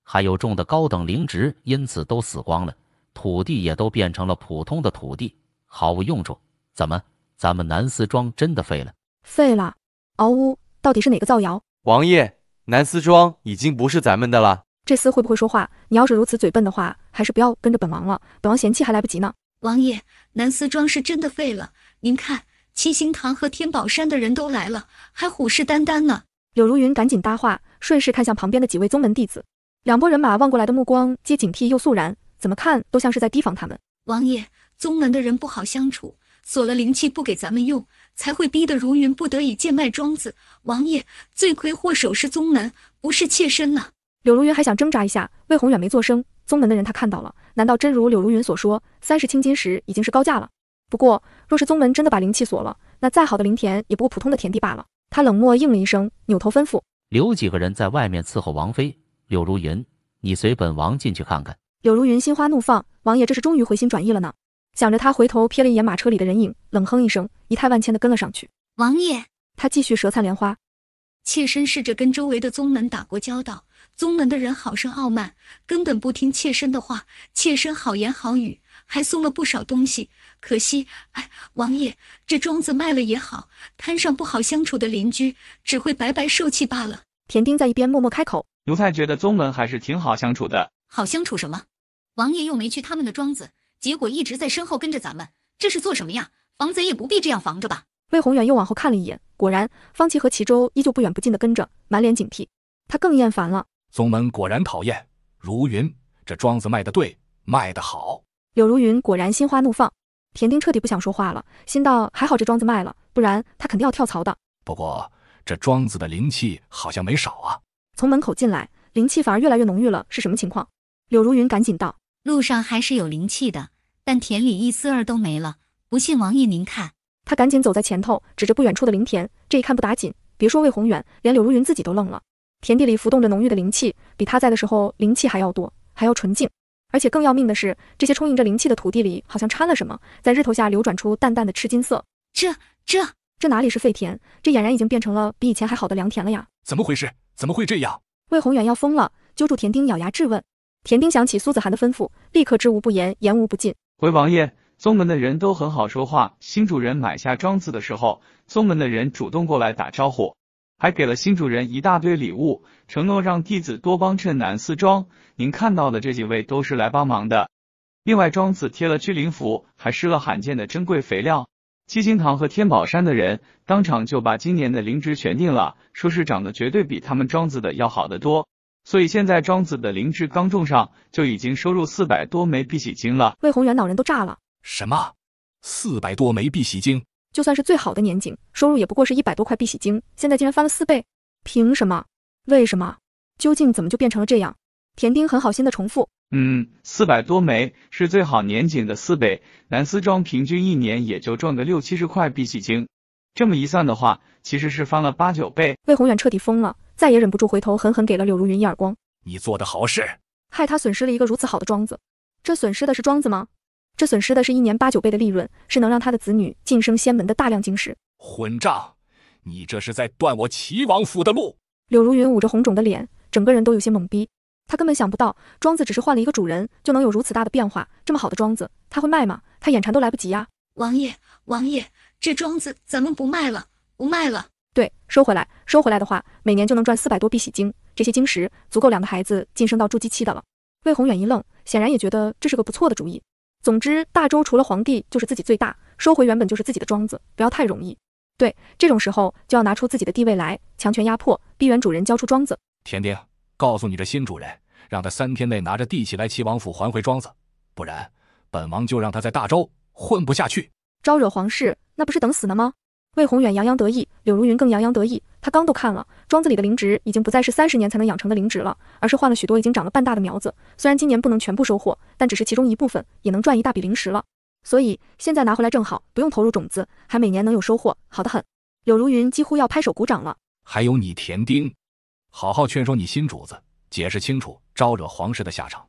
还有种的高等灵植因此都死光了，土地也都变成了普通的土地，毫无用处。怎么，咱们南思庄真的废了？废了？嗷呜，到底是哪个造谣？王爷，南思庄已经不是咱们的了。这厮会不会说话？你要是如此嘴笨的话，还是不要跟着本王了，本王嫌弃还来不及呢。王爷，南思庄是真的废了，您看，七星堂和天宝山的人都来了，还虎视眈眈呢。柳如云赶紧搭话，顺势看向旁边的几位宗门弟子，两拨人马望过来的目光既警惕又肃然，怎么看都像是在提防他们。王爷，宗门的人不好相处，锁了灵气不给咱们用，才会逼得如云不得已贱卖庄子。王爷，罪魁祸首是宗门，不是妾身呢。柳如云还想挣扎一下，魏宏远没作声。宗门的人他看到了，难道真如柳如云所说，30青金石已经是高价了？不过，若是宗门真的把灵气锁了，那再好的灵田也不过普通的田地罢了。他冷漠应了一声，扭头吩咐留几个人在外面伺候王妃。柳如云，你随本王进去看看。柳如云心花怒放，王爷这是终于回心转意了呢。想着他回头瞥了一眼马车里的人影，冷哼一声，仪态万千的跟了上去。王爷，他继续舌灿莲花。妾身试着跟周围的宗门打过交道，宗门的人好生傲慢，根本不听妾身的话。妾身好言好语，还送了不少东西。可惜，王爷，这庄子卖了也好，摊上不好相处的邻居，只会白白受气罢了。田丁在一边默默开口：奴才觉得宗门还是挺好相处的。好相处什么？王爷又没去他们的庄子，结果一直在身后跟着咱们，这是做什么呀？防贼也不必这样防着吧。魏宏远又往后看了一眼，果然方琦和齐州依旧不远不近的跟着，满脸警惕。他更厌烦了。宗门果然讨厌。如云，这庄子卖得对，卖得好。柳如云果然心花怒放。田丁彻底不想说话了，心道还好这庄子卖了，不然他肯定要跳槽的。不过这庄子的灵气好像没少啊。从门口进来，灵气反而越来越浓郁了，是什么情况？柳如云赶紧道：路上还是有灵气的，但田里一丝儿都没了，不信王爷您看。他赶紧走在前头，指着不远处的灵田，这一看不打紧，别说魏宏远，连柳如云自己都愣了。田地里浮动着浓郁的灵气，比他在的时候灵气还要多，还要纯净。而且更要命的是，这些充盈着灵气的土地里好像掺了什么，在日头下流转出淡淡的赤金色。这哪里是废田，这俨然已经变成了比以前还好的良田了呀！怎么回事？怎么会这样？魏宏远要疯了，揪住田丁咬牙质问。田丁想起苏子涵的吩咐，立刻知无不言，言无不尽。回王爷，宗门的人都很好说话，新主人买下庄子的时候，宗门的人主动过来打招呼，还给了新主人一大堆礼物，承诺让弟子多帮衬南思庄。您看到的这几位都是来帮忙的。另外庄子贴了居灵符，还施了罕见的珍贵肥料。七星堂和天宝山的人当场就把今年的灵芝全定了，说是长得绝对比他们庄子的要好得多。所以现在庄子的灵芝刚种上，就已经收入400多枚碧玺金了。魏宏远脑仁都炸了。什么？400多枚碧玺金？就算是最好的年景，收入也不过是100多块碧玺金，现在竟然翻了4倍，凭什么？为什么？究竟怎么就变成了这样？田丁很好心的重复，400多枚是最好年景的4倍，南思庄平均一年也就赚个60-70块碧玺金，这么一算的话，其实是翻了8-9倍。魏宏远彻底疯了，再也忍不住回头狠狠给了柳如云一耳光。你做的好事，害他损失了一个如此好的庄子。这损失的是庄子吗？这损失的是1年8-9倍的利润，是能让他的子女晋升仙门的大量晶石。混账！你这是在断我齐王府的路！柳如云捂着红肿的脸，整个人都有些懵逼。他根本想不到，庄子只是换了一个主人，就能有如此大的变化。这么好的庄子，他会卖吗？他眼馋都来不及呀！王爷，这庄子咱们不卖了，不卖了。对，收回来的话，每年就能赚400多碧玺金，这些晶石足够2个孩子晋升到筑基期的了。魏宏远一愣，显然也觉得这是个不错的主意。总之，大周除了皇帝就是自己最大，收回原本就是自己的庄子，不要太容易。对，这种时候就要拿出自己的地位来，强权压迫，逼原主人交出庄子。田丁，告诉你这新主人，让他3天内拿着地契来齐王府还回庄子，不然本王就让他在大周混不下去。招惹皇室，那不是等死呢吗？魏宏远洋洋得意，柳如云更洋洋得意。他刚都看了，庄子里的灵植已经不再是30年才能养成的灵植了，而是换了许多已经长了半大的苗子。虽然今年不能全部收获，但只是其中一部分，也能赚一大笔灵石了。所以现在拿回来正好，不用投入种子，还每年能有收获，好得很。柳如云几乎要拍手鼓掌了。还有你田丁，好好劝说你新主子，解释清楚招惹皇室的下场。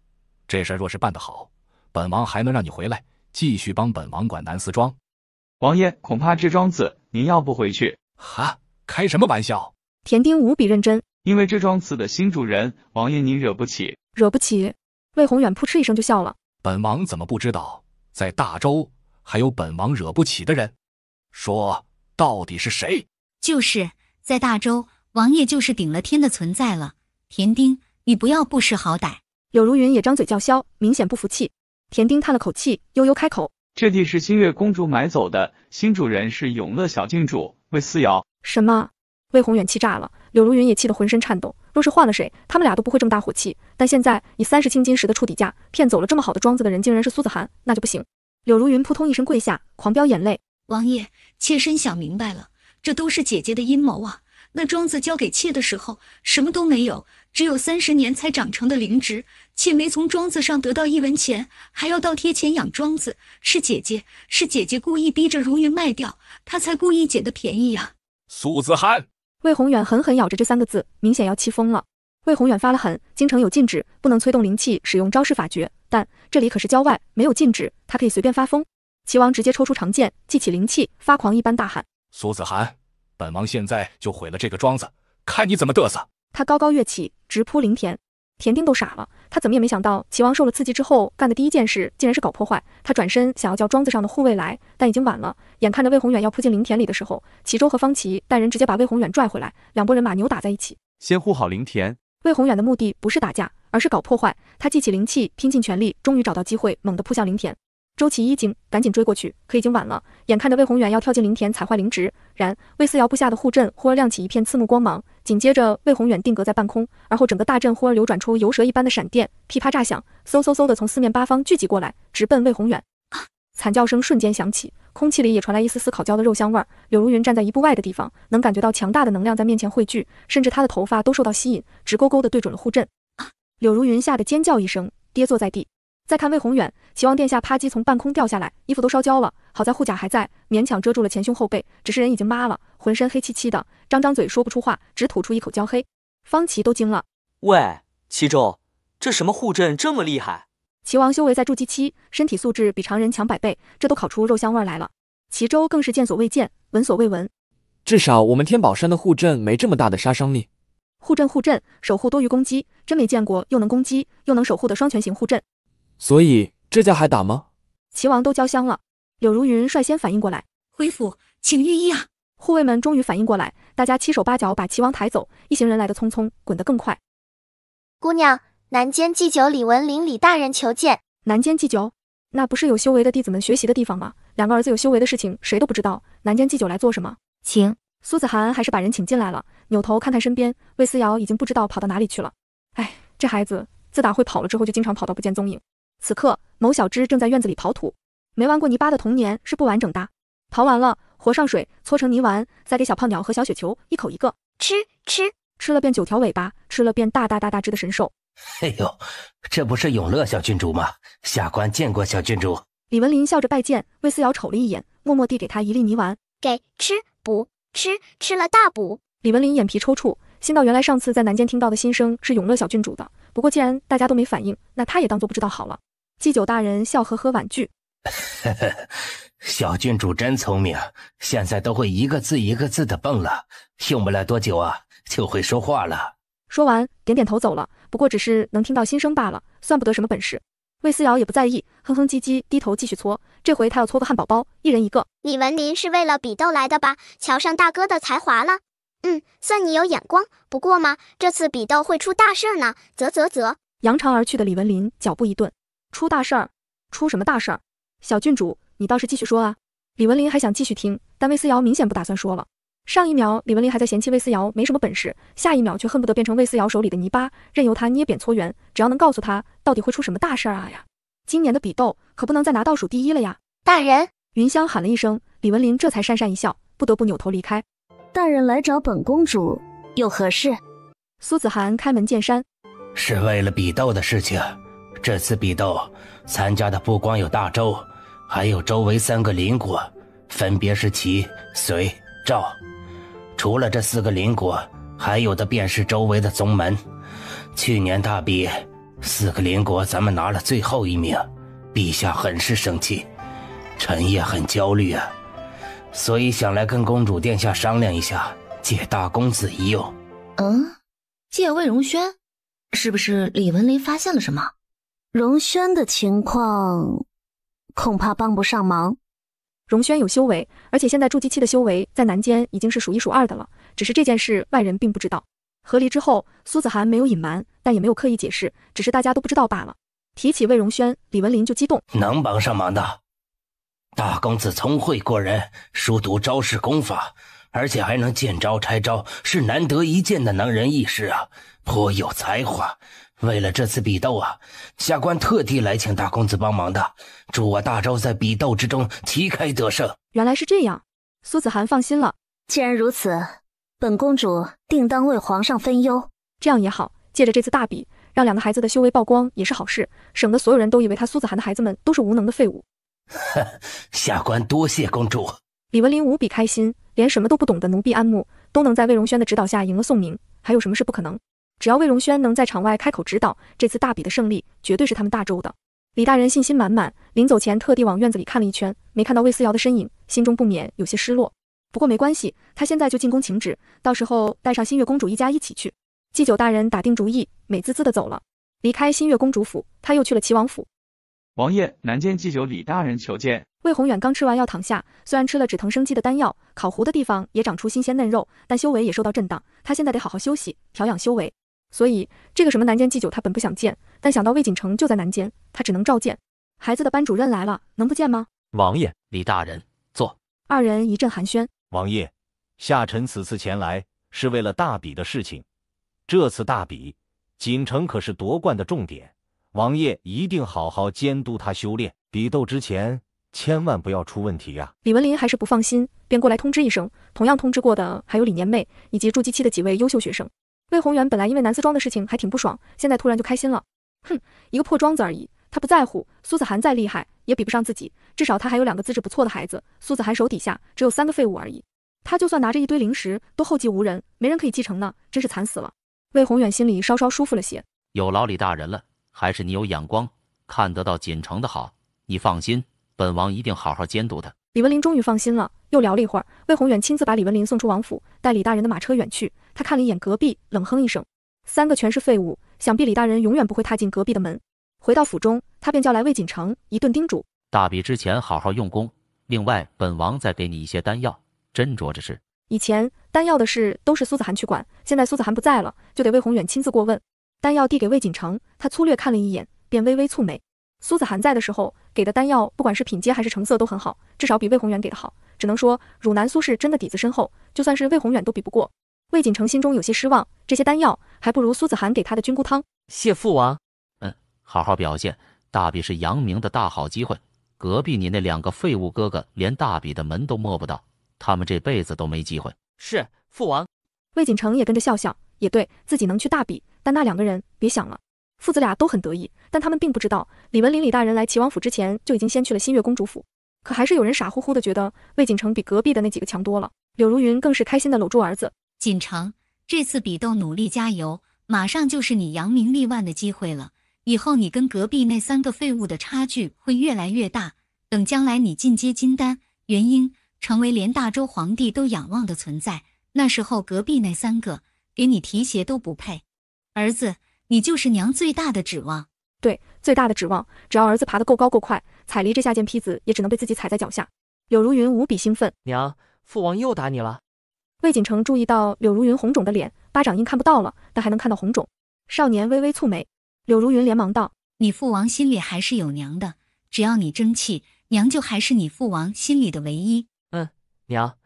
这事若是办得好，本王还能让你回来继续帮本王管南思庄。王爷，恐怕这庄子您要不回去。哈，开什么玩笑？田丁无比认真。因为这庄子的新主人，王爷您惹不起。惹不起？魏宏远扑哧一声就笑了。本王怎么不知道，在大周还有本王惹不起的人？说，到底是谁？就是在大周，王爷就是顶了天的存在了。田丁，你不要不识好歹。柳如云也张嘴叫嚣，明显不服气。田丁叹了口气，悠悠开口：这地是新月公主买走的，新主人是永乐小郡主魏思瑶。什么？魏宏远气炸了，柳如云也气得浑身颤抖。若是换了谁，他们俩都不会这么大火气。但现在以30青金石的处底价骗走了这么好的庄子的人，竟然是苏子涵，那就不行。柳如云扑通一声跪下，狂飙眼泪。王爷，妾身想明白了，这都是姐姐的阴谋啊！那庄子交给妾的时候，什么都没有，只有30年才长成的灵芝，妾没从庄子上得到1文钱，还要倒贴钱养庄子。是姐姐故意逼着如云卖掉，她才故意捡的便宜呀！苏子涵！魏宏远狠狠咬着这3个字，明显要气疯了。魏宏远发了狠，京城有禁止，不能催动灵气使用招式法诀，但这里可是郊外，没有禁止，他可以随便发疯。齐王直接抽出长剑，记起灵气，发狂一般大喊：苏子涵，本王现在就毁了这个庄子，看你怎么嘚瑟！他高高跃起，直扑灵田。田丁都傻了，他怎么也没想到齐王受了刺激之后干的第一件事竟然是搞破坏。他转身想要叫庄子上的护卫来，但已经晚了。眼看着魏宏远要扑进灵田里的时候，齐州和方琦带人直接把魏宏远拽回来，两拨人马扭打在一起。先护好灵田。魏宏远的目的不是打架，而是搞破坏。他记起灵气，拼尽全力，终于找到机会，猛地扑向灵田。周琦一惊，赶紧追过去，可已经晚了。眼看着魏宏远要跳进灵田踩坏灵植，然魏思瑶布下的护阵忽而亮起一片刺目光芒，紧接着魏宏远定格在半空，而后整个大阵忽而流转出游蛇一般的闪电，噼啪炸响，嗖嗖嗖的从4面8方聚集过来，直奔魏宏远。惨叫声瞬间响起，空气里也传来一丝丝烤焦的肉香味儿。柳如云站在1步外的地方，能感觉到强大的能量在面前汇聚，甚至他的头发都受到吸引，直勾勾地对准了护阵。柳如云吓得尖叫一声，跌坐在地。再看魏宏远，齐王殿下啪叽从半空掉下来，衣服都烧焦了，好在护甲还在，勉强遮住了前胸后背，只是人已经麻了，浑身黑漆漆的，张嘴说不出话，只吐出一口焦黑。方琦都惊了：喂，齐州，这什么护阵这么厉害？齐王修为在筑基期，身体素质比常人强100倍，这都烤出肉香味来了。齐州更是见所未见，闻所未闻。至少我们天宝山的护阵没这么大的杀伤力。护阵，守护多于攻击，真没见过又能攻击又能守护的双全型护阵。所以这架还打吗？齐王都焦香了。柳如云率先反应过来：回府请御医啊！护卫们终于反应过来，大家7手8脚把齐王抬走，一行人来得匆匆，滚得更快。姑娘，南间祭酒李文林李大人求见。南间祭酒？那不是有修为的弟子们学习的地方吗？2个儿子有修为的事情谁都不知道，南间祭酒来做什么？请。苏子涵还是把人请进来了，扭头看看身边，魏思瑶已经不知道跑到哪里去了。哎，这孩子自打会跑了之后就经常跑到不见踪影。此刻某小枝正在院子里刨土，没玩过泥巴的童年是不完整的。刨完了，和上水，搓成泥丸，再给小胖鸟和小雪球一口一个吃了便9条尾巴，吃了便大只的神兽。哎呦，这不是永乐小郡主吗？下官见过小郡主。李文林笑着拜见，魏思瑶瞅了一眼，默默递给他1粒泥丸，给吃了大补。李文林眼皮抽搐，心道原来上次在南间听到的心声是永乐小郡主的，不过既然大家都没反应，那他也当作不知道好了。祭酒大人笑呵呵婉拒：小郡主真聪明，现在都会一个字一个字的蹦了，用不了多久啊就会说话了。说完点点头走了，不过只是能听到心声罢了，算不得什么本事。魏思瑶也不在意，哼哼唧唧低头继续搓，这回他要搓个汉堡包，一人一个。李文林是为了比斗来的吧？瞧上大哥的才华了。算你有眼光，不过嘛，这次比斗会出大事呢。啧。扬长而去的李文林脚步一顿，出大事儿？出什么大事儿？小郡主，你倒是继续说啊。李文林还想继续听，但魏思瑶明显不打算说了。上一秒李文林还在嫌弃魏思瑶没什么本事，下一秒却恨不得变成魏思瑶手里的泥巴，任由他捏扁搓圆，只要能告诉他到底会出什么大事儿啊呀！今年的比斗可不能再拿倒数第1了呀！大人，云香喊了一声，李文林这才讪讪一笑，不得不扭头离开。大人来找本公主有何事？苏子涵开门见山：是为了比斗的事情。这次比斗参加的不光有大周，还有周围3个邻国，分别是齐、隋、赵。除了这4个邻国，还有的便是周围的宗门。去年大比4个邻国咱们拿了最后1名，陛下很是生气，臣也很焦虑啊，所以想来跟公主殿下商量一下，借大公子一用。借魏荣轩？是不是李文林发现了什么？荣轩的情况恐怕帮不上忙。荣轩有修为，而且现在筑基期的修为在南间已经是数一数二的了，只是这件事外人并不知道。和离之后，苏子涵没有隐瞒，但也没有刻意解释，只是大家都不知道罢了。提起魏荣轩，李文林就激动，能帮上忙的。大公子聪慧过人，熟读招式功法，而且还能见招拆招，是难得一见的能人异士啊，颇有才华。为了这次比斗啊，下官特地来请大公子帮忙的，祝我大周在比斗之中旗开得胜。原来是这样，苏子涵放心了。既然如此，本公主定当为皇上分忧。这样也好，借着这次大比，让两个孩子的修为曝光也是好事，省得所有人都以为他苏子涵的孩子们都是无能的废物。下官多谢公主。李文林无比开心，连什么都不懂的奴婢安木都能在魏荣轩的指导下赢了宋明，还有什么是不可能？只要魏荣轩能在场外开口指导，这次大比的胜利绝对是他们大周的。李大人信心满满，临走前特地往院子里看了一圈，没看到魏思瑶的身影，心中不免有些失落。不过没关系，他现在就进宫请旨，到时候带上新月公主一家一起去。祭酒大人打定主意，美滋滋的走了。离开新月公主府，他又去了齐王府。王爷，南间祭酒李大人求见。魏宏远刚吃完药躺下，虽然吃了止疼生肌的丹药，烤糊的地方也长出新鲜嫩肉，但修为也受到震荡，他现在得好好休息，调养修为。所以这个什么南间祭酒他本不想见，但想到魏锦城就在南间，他只能召见。孩子的班主任来了，能不见吗？王爷，李大人坐。二人一阵寒暄。王爷，下臣此次前来是为了大比的事情。这次大比，锦城可是夺冠的重点，王爷一定好好监督他修炼，比斗之前千万不要出问题啊。李文林还是不放心，便过来通知一声，同样通知过的还有李年妹以及筑基期的几位优秀学生。魏宏远本来因为南思庄的事情还挺不爽，现在突然就开心了。哼，一个破庄子而已，他不在乎。苏子涵再厉害也比不上自己，至少他还有2个资质不错的孩子，苏子涵手底下只有3个废物而已。他就算拿着一堆灵石，都后继无人，没人可以继承呢，真是惨死了。魏宏远心里稍稍舒服了些。有劳李大人了，还是你有眼光，看得到锦城的好。你放心，本王一定好好监督他。李文林终于放心了，又聊了一会儿，魏宏远亲自把李文林送出王府，带李大人的马车远去。他看了一眼隔壁，冷哼一声：3个全是废物，想必李大人永远不会踏进隔壁的门。回到府中，他便叫来魏锦城，一顿叮嘱：大比之前好好用功，另外本王再给你一些丹药，斟酌着吃。以前丹药的事都是苏子涵去管，现在苏子涵不在了，就得魏宏远亲自过问。丹药递给魏锦城，他粗略看了一眼，便微微蹙眉。苏子涵在的时候给的丹药，不管是品阶还是成色都很好，至少比魏宏远给的好。只能说汝南苏氏真的底子深厚，就算是魏宏远都比不过。魏锦城心中有些失望，这些丹药还不如苏子涵给他的菌菇汤。谢父王。好好表现，大比是扬名的大好机会。隔壁你那2个废物哥哥连大比的门都摸不到，他们这辈子都没机会。是父王。魏锦城也跟着笑笑，也对自己能去大比，但那2个人别想了。父子俩都很得意，但他们并不知道，李文林李大人来齐王府之前就已经先去了新月公主府。可还是有人傻乎乎的觉得魏锦城比隔壁的那几个强多了。柳如云更是开心的搂住儿子：锦城，这次比斗努力加油，马上就是你扬名立万的机会了。以后你跟隔壁那3个废物的差距会越来越大，等将来你进阶金丹、元婴，成为连大周皇帝都仰望的存在，那时候隔壁那3个给你提鞋都不配。儿子，你就是娘最大的指望。对，最大的指望，只要儿子爬得够高够快，踩离这下贱坯子也只能被自己踩在脚下。柳如云无比兴奋：娘，父王又打你了。魏锦城注意到柳如云红肿的脸，巴掌印看不到了，但还能看到红肿。少年微微蹙眉。柳如云连忙道：你父王心里还是有娘的，只要你争气，娘就还是你父王心里的唯一。娘，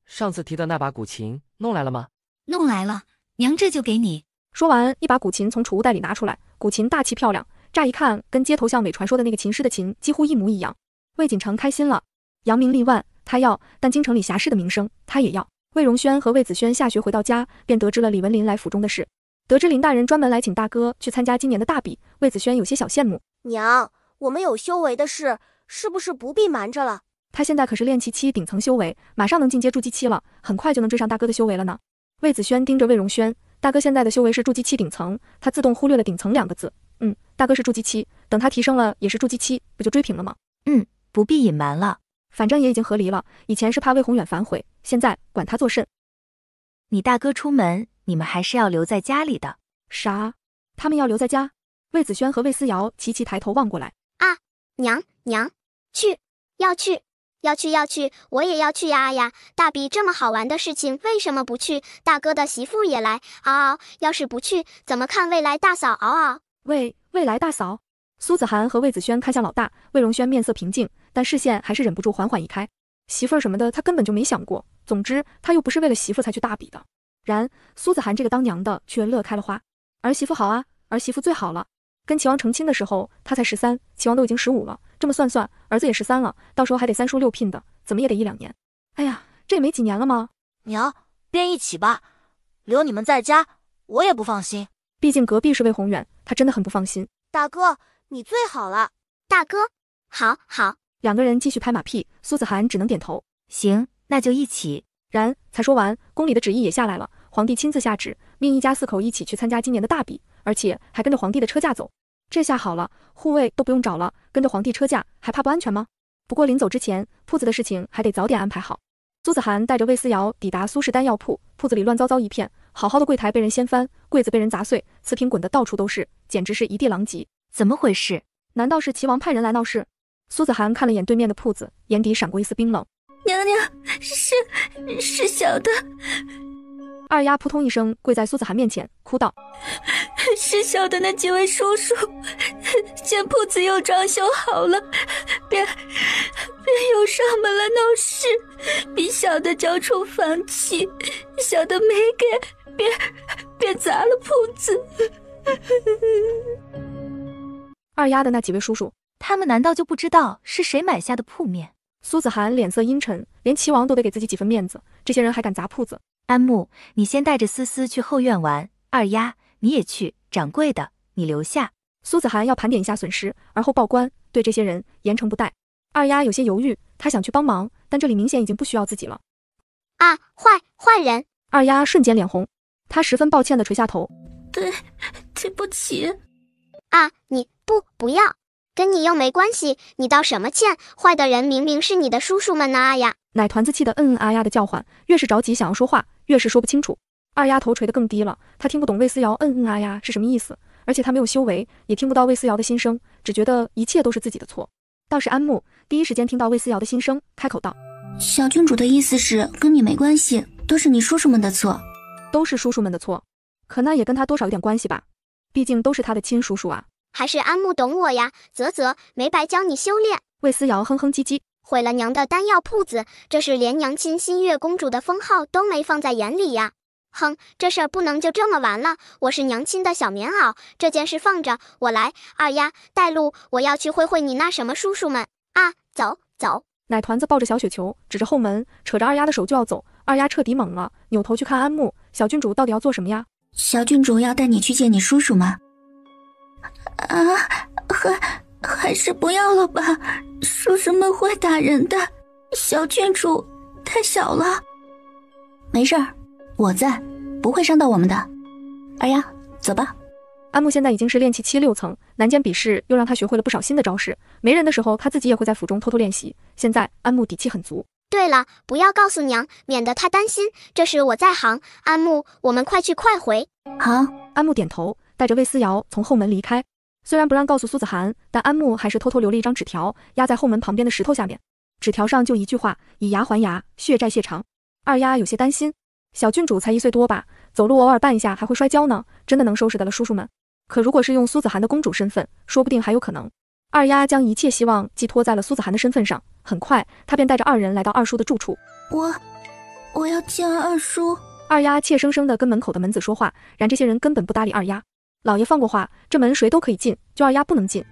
上次提的那把古琴弄来了吗？弄来了，娘这就给你。说完，一把古琴从储物袋里拿出来，古琴大气漂亮，乍一看跟街头巷尾传说的那个琴师的琴几乎一模一样。魏锦城开心了，扬名立万他要，但京城里侠士的名声他也要。魏荣轩和魏子轩下学回到家，便得知了李文林来府中的事。得知林大人专门来请大哥去参加今年的大比，魏子轩有些小羡慕。娘，我们有修为的事，是不是不必瞒着了？他现在可是炼气期顶层修为，马上能进阶筑基期了，很快就能追上大哥的修为了呢。魏子轩盯着魏荣轩，大哥现在的修为是筑基期顶层，他自动忽略了顶层2个字。大哥是筑基期，等他提升了也是筑基期，不就追平了吗？不必隐瞒了，反正也已经和离了。以前是怕魏宏远反悔，现在管他作甚。你大哥出门，你们还是要留在家里的。啥？他们要留在家？魏子轩和魏思瑶齐齐抬头望过来。啊，娘，去，要去，我也要去呀！大比这么好玩的事情，为什么不去？大哥的媳妇也来，嗷！要是不去，怎么看未来大嫂？嗷！未来大嫂。苏子涵和魏子轩看向老大，魏荣轩面色平静，但视线还是忍不住缓缓移开。媳妇儿什么的，他根本就没想过。总之，他又不是为了媳妇才去大比的。然苏子涵这个当娘的却乐开了花，儿媳妇好啊，儿媳妇最好了。跟齐王成亲的时候，他才13，齐王都已经15了。这么算，儿子也13了，到时候还得3叔6聘的，怎么也得1-2年。哎呀，这也没几年了吗？娘，便一起吧，留你们在家，我也不放心。毕竟隔壁是魏宏远，他真的很不放心。大哥，你最好了。大哥，好。两个人继续拍马屁，苏子涵只能点头。行，那就一起。然才说完，宫里的旨意也下来了，皇帝亲自下旨，命一家4口一起去参加今年的大比，而且还跟着皇帝的车驾走。这下好了，护卫都不用找了，跟着皇帝车驾还怕不安全吗？不过临走之前，铺子的事情还得早点安排好。苏子涵带着魏思瑶抵达苏氏丹药铺，铺子里乱糟糟一片，好好的柜台被人掀翻，柜子被人砸碎，瓷瓶滚得到处都是，简直是一地狼藉。怎么回事？难道是齐王派人来闹事？苏子涵看了眼对面的铺子，眼底闪过一丝冰冷。娘，是小的。二丫扑通一声跪在苏子涵面前，哭道：“是小的那几位叔叔，见铺子又装修好了，便又上门来闹事，逼小的交出房契，小的没给，便砸了铺子。”二丫的那几位叔叔，他们难道就不知道是谁买下的铺面？苏子涵脸色阴沉，连齐王都得给自己几分面子，这些人还敢砸铺子？安木，你先带着思思去后院玩，二丫你也去，掌柜的你留下。苏子涵要盘点一下损失，而后报官，对这些人严惩不贷。二丫有些犹豫，她想去帮忙，但这里明显已经不需要自己了。啊，坏人！二丫瞬间脸红，她十分抱歉地垂下头。对不起。啊，你不要，跟你又没关系，你道什么歉？坏的人明明是你的叔叔们呢！啊呀！奶团子气得啊呀的叫唤，越是着急想要说话，越是说不清楚。二丫头垂得更低了，她听不懂魏思瑶啊呀是什么意思，而且她没有修为，也听不到魏思瑶的心声，只觉得一切都是自己的错。倒是安木第一时间听到魏思瑶的心声，开口道：“小郡主的意思是跟你没关系，都是你叔叔们的错。”都是叔叔们的错，可那也跟他多少有点关系吧，毕竟都是他的亲叔叔啊。还是安木懂我呀，啧，没白教你修炼。魏思瑶哼哼唧唧，毁了娘的丹药铺子，这是连娘亲新月公主的封号都没放在眼里呀。哼，这事儿不能就这么完了，我是娘亲的小棉袄，这件事放着，我来。二丫带路，我要去会你那什么叔叔们啊，走。奶团子抱着小雪球，指着后门，扯着二丫的手就要走。二丫彻底懵了，扭头去看安木，小郡主到底要做什么呀？小郡主要带你去见你叔叔吗？啊，还是不要了吧，叔叔们会打人的，小郡主太小了。没事儿，我在，不会伤到我们的。二丫，走吧。安木现在已经是炼气7、6层，南间比试又让他学会了不少新的招式，没人的时候他自己也会在府中偷偷练习。现在安木底气很足。对了，不要告诉娘，免得她担心，这事我在行。安木，我们快去快回。好。安木点头，带着魏思瑶从后门离开。虽然不让告诉苏子涵，但安木还是偷偷留了一张纸条，压在后门旁边的石头下面。纸条上就一句话：以牙还牙，血债血偿。二丫有些担心，小郡主才1岁多吧，走路偶尔绊一下还会摔跤呢，真的能收拾得了叔叔们？可如果是用苏子涵的公主身份，说不定还有可能。二丫将一切希望寄托在了苏子涵的身份上，很快她便带着二人来到二叔的住处。我要见二叔。二丫怯生生地跟门口的门子说话，然这些人根本不搭理二丫。老爷放过话，这门谁都可以进，就二丫不能进。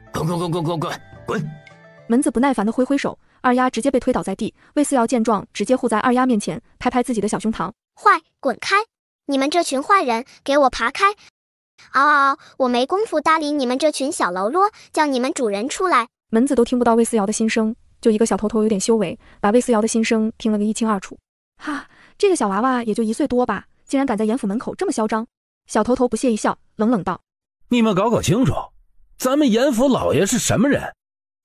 滚！门子不耐烦地挥挥手，二丫直接被推倒在地。魏思瑶见状，直接护在二丫面前，拍拍自己的小胸膛：坏，滚开！你们这群坏人，给我爬开！嗷！我没工夫搭理你们这群小喽啰，叫你们主人出来。门子都听不到魏思瑶的心声，就一个小头头有点修为，把魏思瑶的心声听了个一清二楚。哈，这个小娃娃也就1岁多吧，竟然敢在严府门口这么嚣张。小头头不屑一笑，冷冷道：你们搞清楚，咱们严府老爷是什么人？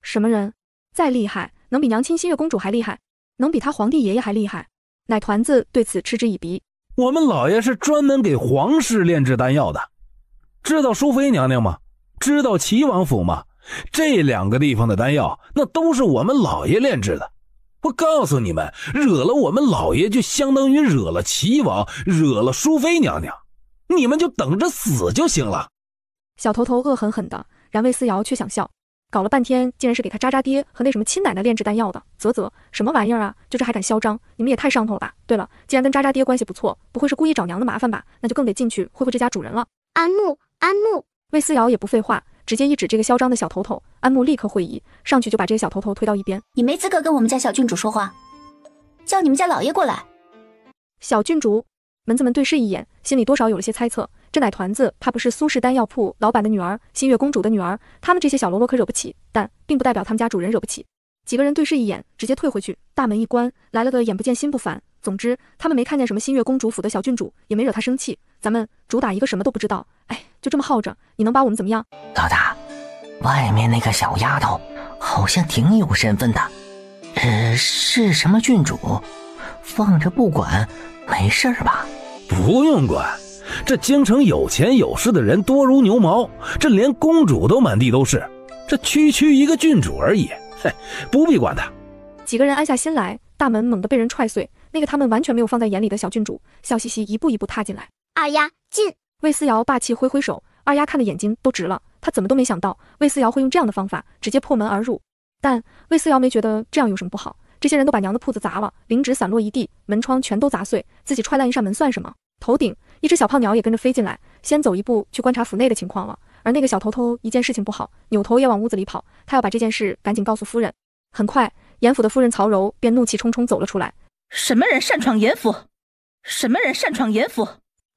什么人？再厉害，能比娘亲新月公主还厉害，能比他皇帝爷爷还厉害。奶团子对此嗤之以鼻。我们老爷是专门给皇室炼制丹药的，知道淑妃娘娘吗？知道齐王府吗？这2个地方的丹药，那都是我们老爷炼制的。我告诉你们，惹了我们老爷，就相当于惹了齐王，惹了淑妃娘娘，你们就等着死就行了。小头头恶狠狠的，然魏思瑶却想笑，搞了半天竟然是给他渣渣爹和那什么亲奶奶炼制丹药的，啧，什么玩意儿啊？就这还敢嚣张，你们也太上头了吧！对了，既然跟渣渣爹关系不错，不会是故意找娘的麻烦吧？那就更得进去会这家主人了。安木，魏思瑶也不废话，直接一指这个嚣张的小头头，安木立刻会意，上去就把这个小头头推到一边。你没资格跟我们家小郡主说话，叫你们家老爷过来。小郡主，门子们对视一眼，心里多少有了些猜测，这奶团子怕不是苏氏丹药铺老板的女儿，新月公主的女儿，他们这些小喽啰可惹不起，但并不代表他们家主人惹不起。几个人对视一眼，直接退回去，大门一关，来了个眼不见心不烦。总之，他们没看见什么新月公主府的小郡主，也没惹她生气。咱们主打一个什么都不知道，哎，就这么耗着，你能把我们怎么样？老大，外面那个小丫头好像挺有身份的，是什么郡主？放着不管，没事吧？不用管，这京城有钱有势的人多如牛毛，这连公主都满地都是，这区区一个郡主而已，嘿，不必管他。几个人安下心来，大门猛地被人踹碎，那个他们完全没有放在眼里的小郡主笑嘻嘻一步一步踏进来。二丫进。魏思瑶霸气挥挥手，二丫看的眼睛都直了，她怎么都没想到魏思瑶会用这样的方法直接破门而入。但魏思瑶没觉得这样有什么不好，这些人都把娘的铺子砸了，灵纸散落一地，门窗全都砸碎，自己踹烂一扇门算什么？头顶一只小胖鸟也跟着飞进来，先走一步去观察府内的情况了。而那个小头头一见事情不好，扭头也往屋子里跑，他要把这件事赶紧告诉夫人。很快，严府的夫人曹柔便怒气冲冲走了出来。什么人擅闯严府？什么人擅闯严府？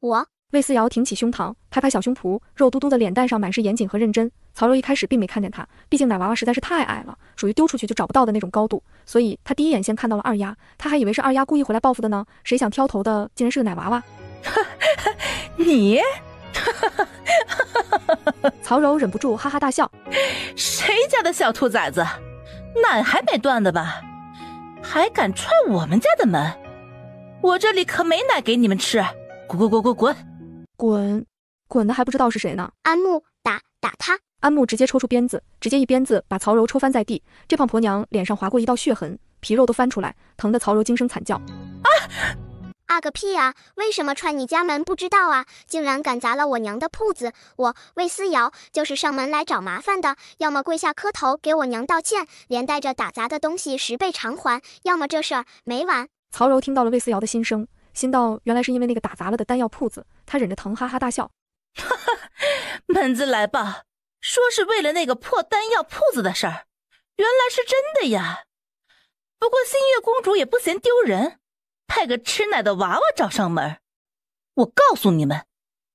我。魏思瑶挺起胸膛，拍拍小胸脯，肉嘟嘟的脸蛋上满是严谨和认真。曹柔一开始并没看见他，毕竟奶娃娃实在是太矮了，属于丢出去就找不到的那种高度，所以他第一眼先看到了二丫，他还以为是二丫故意回来报复的呢，谁想挑头的竟然是个奶娃娃。你曹柔忍不住哈哈大笑，谁家的小兔崽子，奶还没断的吧？还敢踹我们家的门？我这里可没奶给你们吃，滚！滚的还不知道是谁呢。安木，打他！安木直接抽出鞭子，直接一鞭子把曹柔抽翻在地，这胖婆娘脸上划过一道血痕，皮肉都翻出来，疼得曹柔惊声惨叫。啊个屁啊！为什么踹你家门不知道啊？竟然敢砸了我娘的铺子！我魏思瑶就是上门来找麻烦的，要么跪下磕头给我娘道歉，连带着打砸的东西10倍偿还，要么这事儿没完。曹柔听到了魏思瑶的心声，心道原来是因为那个打砸了的丹药铺子，他忍着疼哈哈大笑。门子来吧，说是为了那个破丹药铺子的事儿，原来是真的呀。不过新月公主也不嫌丢人，派个吃奶的娃娃找上门。我告诉你们，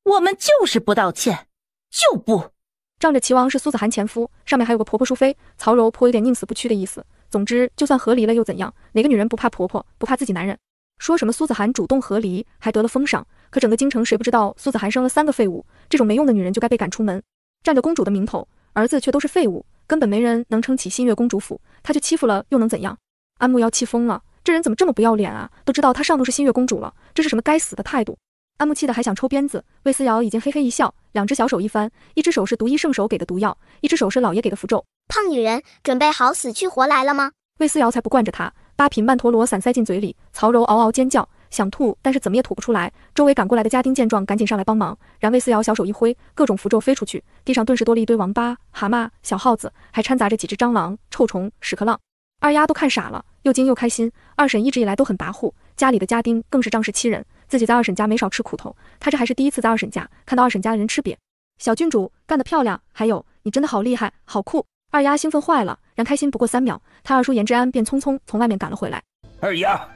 我们就是不道歉，就不。仗着齐王是苏子涵前夫，上面还有个婆婆淑妃，曹柔颇有点宁死不屈的意思。总之，就算和离了又怎样？哪个女人不怕婆婆，不怕自己男人？说什么苏子涵主动和离，还得了封赏，可整个京城谁不知道苏子涵生了3个废物？这种没用的女人就该被赶出门。占着公主的名头，儿子却都是废物，根本没人能撑起新月公主府，他就欺负了又能怎样？安慕要气疯了，这人怎么这么不要脸啊？都知道他上路是新月公主了，这是什么该死的态度？安慕气得还想抽鞭子，魏思瑶已经嘿嘿一笑，2只小手一翻，一只手是独一圣手给的毒药，一只手是老爷给的符咒。胖女人，准备好死去活来了吗？魏思瑶才不惯着他，8品曼陀罗散塞进嘴里，曹柔嗷嗷尖叫，想吐，但是怎么也吐不出来。周围赶过来的家丁见状，赶紧上来帮忙。然魏思瑶小手一挥，各种符咒飞出去，地上顿时多了一堆王八、蛤蟆、小耗子，还掺杂着几只蟑螂、臭虫、屎壳郎。二丫都看傻了，又惊又开心。二婶一直以来都很跋扈，家里的家丁更是仗势欺人，自己在二婶家没少吃苦头。她这还是第一次在二婶家看到二婶家的人吃瘪。小郡主干得漂亮，还有你真的好厉害，好酷！二丫兴奋坏了，然开心不过3秒，她二叔严之安便匆匆从外面赶了回来。二丫，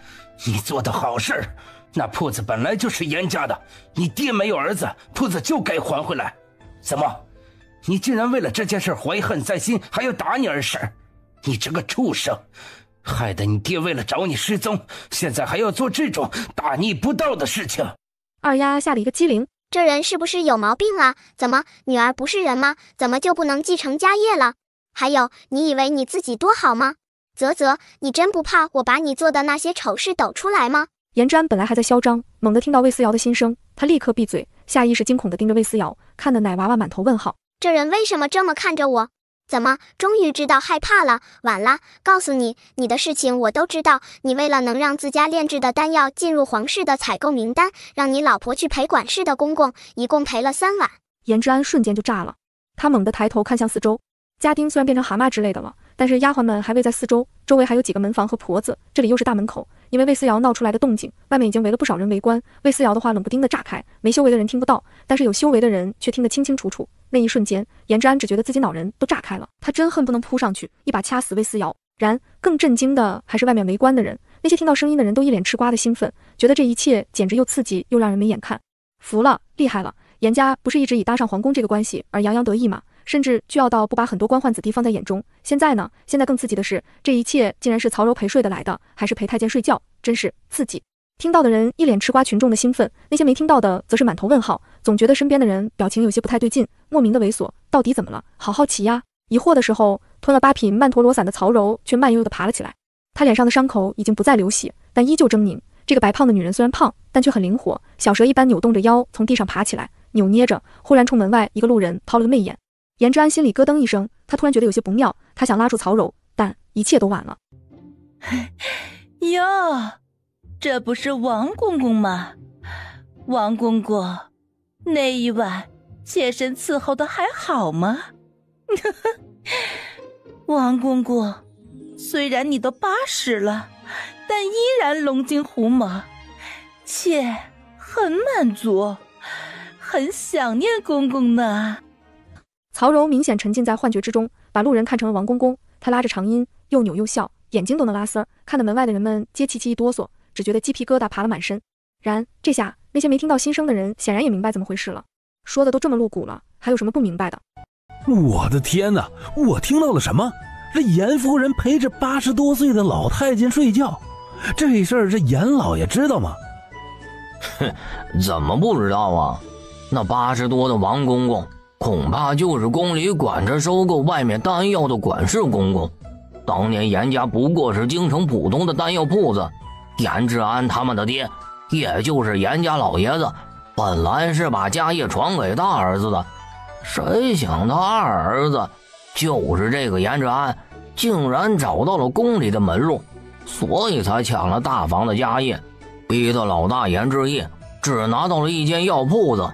你做的好事儿，那铺子本来就是严家的，你爹没有儿子，铺子就该还回来。怎么，你竟然为了这件事怀恨在心，还要打你二婶？你这个畜生，害得你爹为了找你失踪，现在还要做这种大逆不道的事情。二丫吓了一个机灵，这人是不是有毛病啊？怎么女儿不是人吗？怎么就不能继承家业了？还有，你以为你自己多好吗？啧，你真不怕我把你做的那些丑事抖出来吗？严之安本来还在嚣张，猛地听到魏思瑶的心声，他立刻闭嘴，下意识惊恐地盯着魏思瑶，看得奶娃娃满头问号。这人为什么这么看着我？怎么，终于知道害怕了？晚了，告诉你，你的事情我都知道。你为了能让自家炼制的丹药进入皇室的采购名单，让你老婆去陪管事的公公，一共赔了3万。颜之安瞬间就炸了，他猛地抬头看向四周，家丁虽然变成蛤蟆之类的了，但是丫鬟们还围在四周，周围还有几个门房和婆子，这里又是大门口。因为魏思瑶闹出来的动静，外面已经围了不少人围观。魏思瑶的话冷不丁的炸开，没修为的人听不到，但是有修为的人却听得清清楚楚。那一瞬间，颜之安只觉得自己脑仁都炸开了，他真恨不能扑上去一把掐死魏思瑶。然更震惊的还是外面围观的人，那些听到声音的人都一脸吃瓜的兴奋，觉得这一切简直又刺激又让人没眼看。服了，厉害了！颜家不是一直以搭上皇宫这个关系而洋洋得意吗？甚至倨傲到不把很多官宦子弟放在眼中。现在呢？现在更刺激的是，这一切竟然是曹柔陪睡的来的，还是陪太监睡觉，真是刺激！听到的人一脸吃瓜群众的兴奋，那些没听到的则是满头问号，总觉得身边的人表情有些不太对劲，莫名的猥琐，到底怎么了？好好奇呀！疑惑的时候，吞了8品曼陀罗散的曹柔却慢悠悠地爬了起来，她脸上的伤口已经不再流血，但依旧狰狞。这个白胖的女人虽然胖，但却很灵活，小蛇一般扭动着腰从地上爬起来，扭捏着，忽然冲门外一个路人掏了个媚眼。颜之安心里咯噔一声，他突然觉得有些不妙，他想拉住曹柔，但一切都晚了。哟，这不是王公公吗？王公公，那一晚妾身伺候的还好吗？王公公，虽然你都80了，但依然龙精虎猛，妾很满足，很想念公公呢。曹柔明显沉浸在幻觉之中，把路人看成了王公公。他拉着长音，又扭又笑，眼睛都能拉丝儿，看得门外的人们皆齐齐一哆嗦，只觉得鸡皮疙瘩爬了满身。然这下那些没听到心声的人显然也明白怎么回事了。说的都这么露骨了，还有什么不明白的？我的天哪！我听到了什么？这严夫人陪着80多岁的老太监睡觉，这事儿这严老爷知道吗？哼，怎么不知道啊？那80多的王公公恐怕就是宫里管着收购外面丹药的管事公公。当年严家不过是京城普通的丹药铺子，严志安他们的爹，也就是严家老爷子，本来是把家业传给大儿子的，谁想他二儿子，就是这个严志安，竟然找到了宫里的门路，所以才抢了大房的家业，逼得老大严志义只拿到了一间药铺子，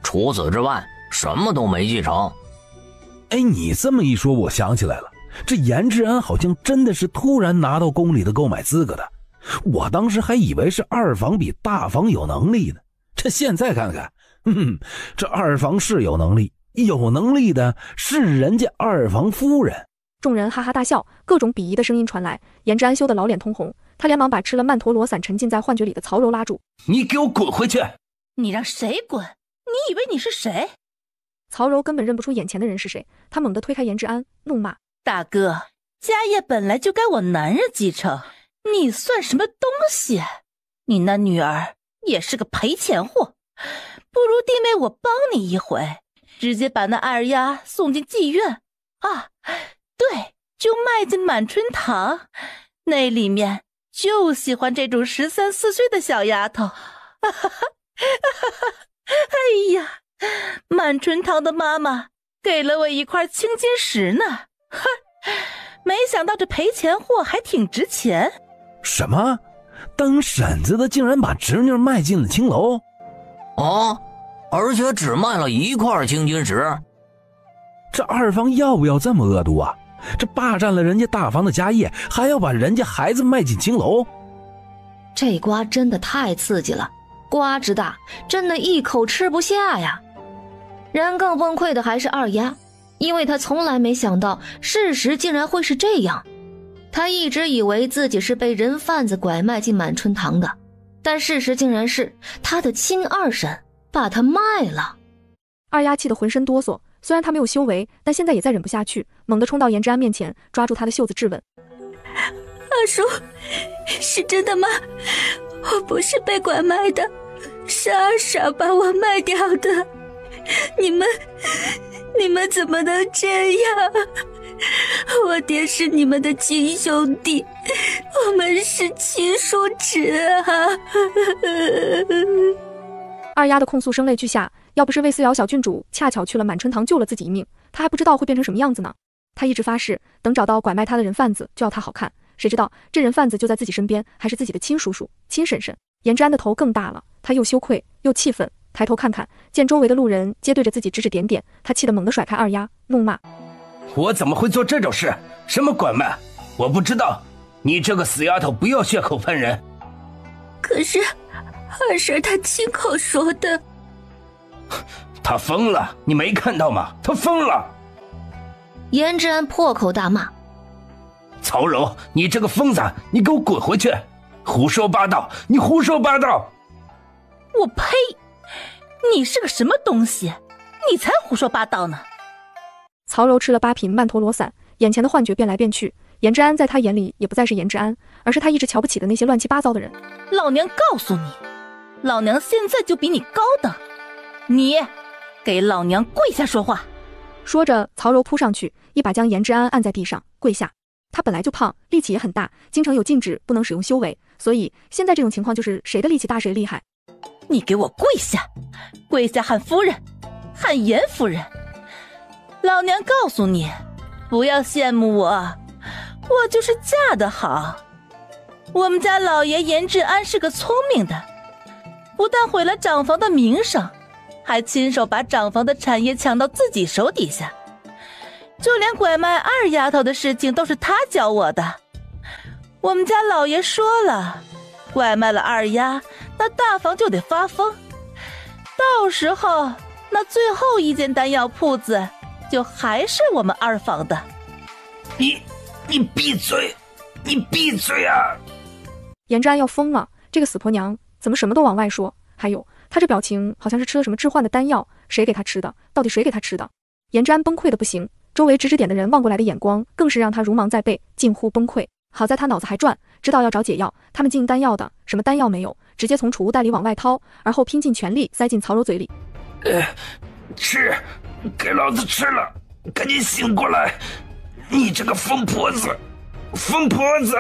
除此之外什么都没继承。哎，你这么一说，我想起来了，这严志安好像真的是突然拿到宫里的购买资格的。我当时还以为是二房比大房有能力呢，这现在看看，这二房是有能力，有能力的是人家二房夫人。众人哈哈大笑，各种鄙夷的声音传来。严志安羞得老脸通红，他连忙把吃了曼陀罗散沉浸在幻觉里的曹柔拉住：“你给我滚回去！”“你让谁滚？你以为你是谁？”曹柔根本认不出眼前的人是谁，他猛地推开严志安，怒骂：“大哥，家业本来就该我男人继承，你算什么东西？你那女儿也是个赔钱货，不如弟妹我帮你一回，直接把那二丫送进妓院啊！对，就卖进满春堂，那里面就喜欢这种13、14岁的小丫头。哎呀，满春堂的妈妈给了我一块青金石呢，哼，没想到这赔钱货还挺值钱。”“什么？当婶子的竟然把侄女卖进了青楼？”“啊，而且只卖了一块青金石。”“这二房要不要这么恶毒啊？这霸占了人家大房的家业，还要把人家孩子卖进青楼？”这瓜真的太刺激了，瓜之大，真的一口吃不下呀。然更崩溃的还是二丫，因为他从来没想到事实竟然会是这样。他一直以为自己是被人贩子拐卖进满春堂的，但事实竟然是他的亲二婶把他卖了。二丫气得浑身哆嗦，虽然他没有修为，但现在也再忍不下去，猛地冲到严志安面前，抓住他的袖子质问：“二叔，是真的吗？我不是被拐卖的，是二婶把我卖掉的。你们怎么能这样？我爹是你们的亲兄弟，我们是亲叔侄啊！”二丫的控诉声泪俱下，要不是魏思瑶小郡主恰巧去了满春堂救了自己一命，她还不知道会变成什么样子呢。她一直发誓，等找到拐卖她的人贩子就要她好看，谁知道这人贩子就在自己身边，还是自己的亲叔叔、亲婶婶。颜之安的头更大了，他又羞愧又气愤，抬头看看，见周围的路人皆对着自己指指点点，他气得猛地甩开二丫，怒骂：我怎么会做这种事？什么拐卖？我不知道！你这个死丫头，不要血口喷人！可是二婶她亲口说的。他疯了，你没看到吗？他疯了！颜之安破口大骂：曹柔，你这个疯子，你给我滚回去！胡说八道！你胡说八道！我呸！你是个什么东西？你才胡说八道呢！曹柔吃了8瓶曼陀罗散，眼前的幻觉变来变去。颜之安在他眼里也不再是颜之安，而是他一直瞧不起的那些乱七八糟的人。老娘告诉你，老娘现在就比你高等，你给老娘跪下说话！说着，曹柔扑上去，一把将颜之安按在地上，跪下。他本来就胖，力气也很大，京城有禁止不能使用修为，所以现在这种情况就是谁的力气大谁厉害。你给我跪下，跪下喊夫人，喊颜夫人！老娘告诉你，不要羡慕我，我就是嫁得好。我们家老爷颜志安是个聪明的，不但毁了长房的名声，还亲手把长房的产业抢到自己手底下。就连拐卖二丫头的事情都是他教我的。我们家老爷说了，拐卖了二丫，那大房就得发疯，到时候那最后一间丹药铺子就还是我们二房的。你闭嘴！你闭嘴啊！颜之安要疯了，这个死婆娘怎么什么都往外说？还有，她这表情好像是吃了什么致幻的丹药，谁给她吃的？到底谁给她吃的？颜之安崩溃的不行，周围指指点的人望过来的眼光更是让他如芒在背，近乎崩溃。好在他脑子还转，知道要找解药，他们进丹药的什么丹药没有，直接从储物袋里往外掏，而后拼尽全力塞进曹柔嘴里。吃，给老子吃了！赶紧醒过来！你这个疯婆子，疯婆子！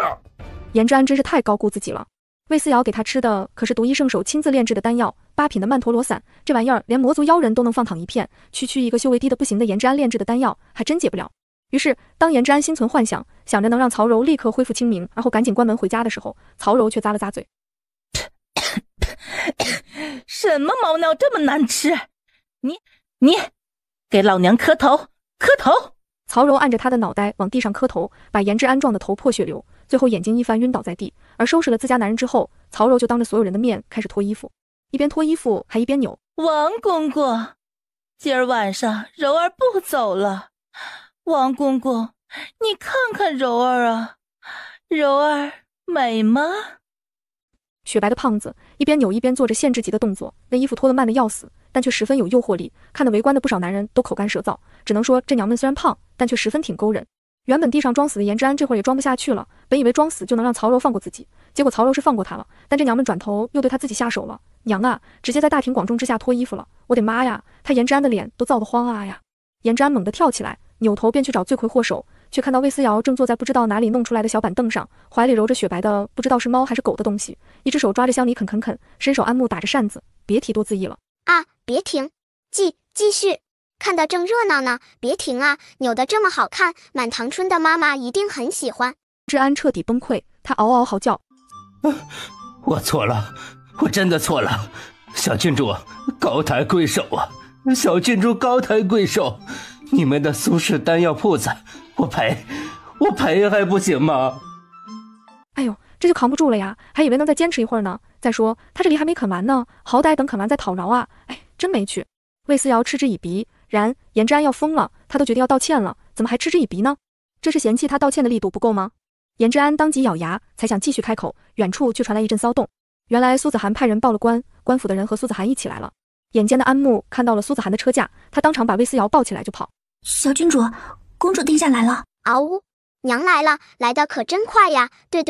颜之安真是太高估自己了。魏思瑶给他吃的可是独一圣手亲自炼制的丹药，8品的曼陀罗散，这玩意儿连魔族妖人都能放躺一片，区区一个修为低的不行的颜之安炼制的丹药，还真解不了。于是，当颜之安心存幻想，想着能让曹柔立刻恢复清明，然后赶紧关门回家的时候，曹柔却咂了咂嘴：什么毛尿这么难吃？你，给老娘磕头，磕头！曹柔按着他的脑袋往地上磕头，把颜之安撞得头破血流，最后眼睛一翻晕倒在地。而收拾了自家男人之后，曹柔就当着所有人的面开始脱衣服，一边脱衣服还一边扭。王公公，今儿晚上柔儿不走了。王公公，你看看柔儿啊，柔儿美吗？雪白的胖子一边扭一边做着限制级的动作，那衣服脱得慢得要死，但却十分有诱惑力，看得围观的不少男人都口干舌燥。只能说这娘们虽然胖，但却十分挺勾人。原本地上装死的颜之安这会儿也装不下去了，本以为装死就能让曹柔放过自己，结果曹柔是放过他了，但这娘们转头又对他自己下手了。娘啊，直接在大庭广众之下脱衣服了，我的妈呀，他颜之安的脸都燥得慌啊呀！颜之安猛地跳起来，扭头便去找罪魁祸首，却看到魏思瑶正坐在不知道哪里弄出来的小板凳上，怀里揉着雪白的不知道是猫还是狗的东西，一只手抓着香梨啃啃啃，伸手按木打着扇子，别提多恣意了。啊，别停，继续，看得正热闹呢，别停啊，扭得这么好看，满堂春的妈妈一定很喜欢。之安彻底崩溃，他嗷嗷嚎叫：我错了，我真的错了，小郡主高抬贵手啊，小郡主高抬贵手，你们的苏氏丹药铺子我赔还不行吗？哎呦，这就扛不住了呀，还以为能再坚持一会儿呢。再说他这里还没啃完呢，好歹等啃完再讨饶啊！哎，真没趣。魏思瑶嗤之以鼻，然颜之安要疯了，他都决定要道歉了，怎么还嗤之以鼻呢？这是嫌弃他道歉的力度不够吗？颜之安当即咬牙，才想继续开口，远处却传来一阵骚动。原来苏子涵派人报了官，官府的人和苏子涵一起来了。眼尖的安木看到了苏子涵的车驾，他当场把魏思瑶抱起来就跑。小郡主，公主殿下来了。嗷呜，娘来了，来得可真快呀！对，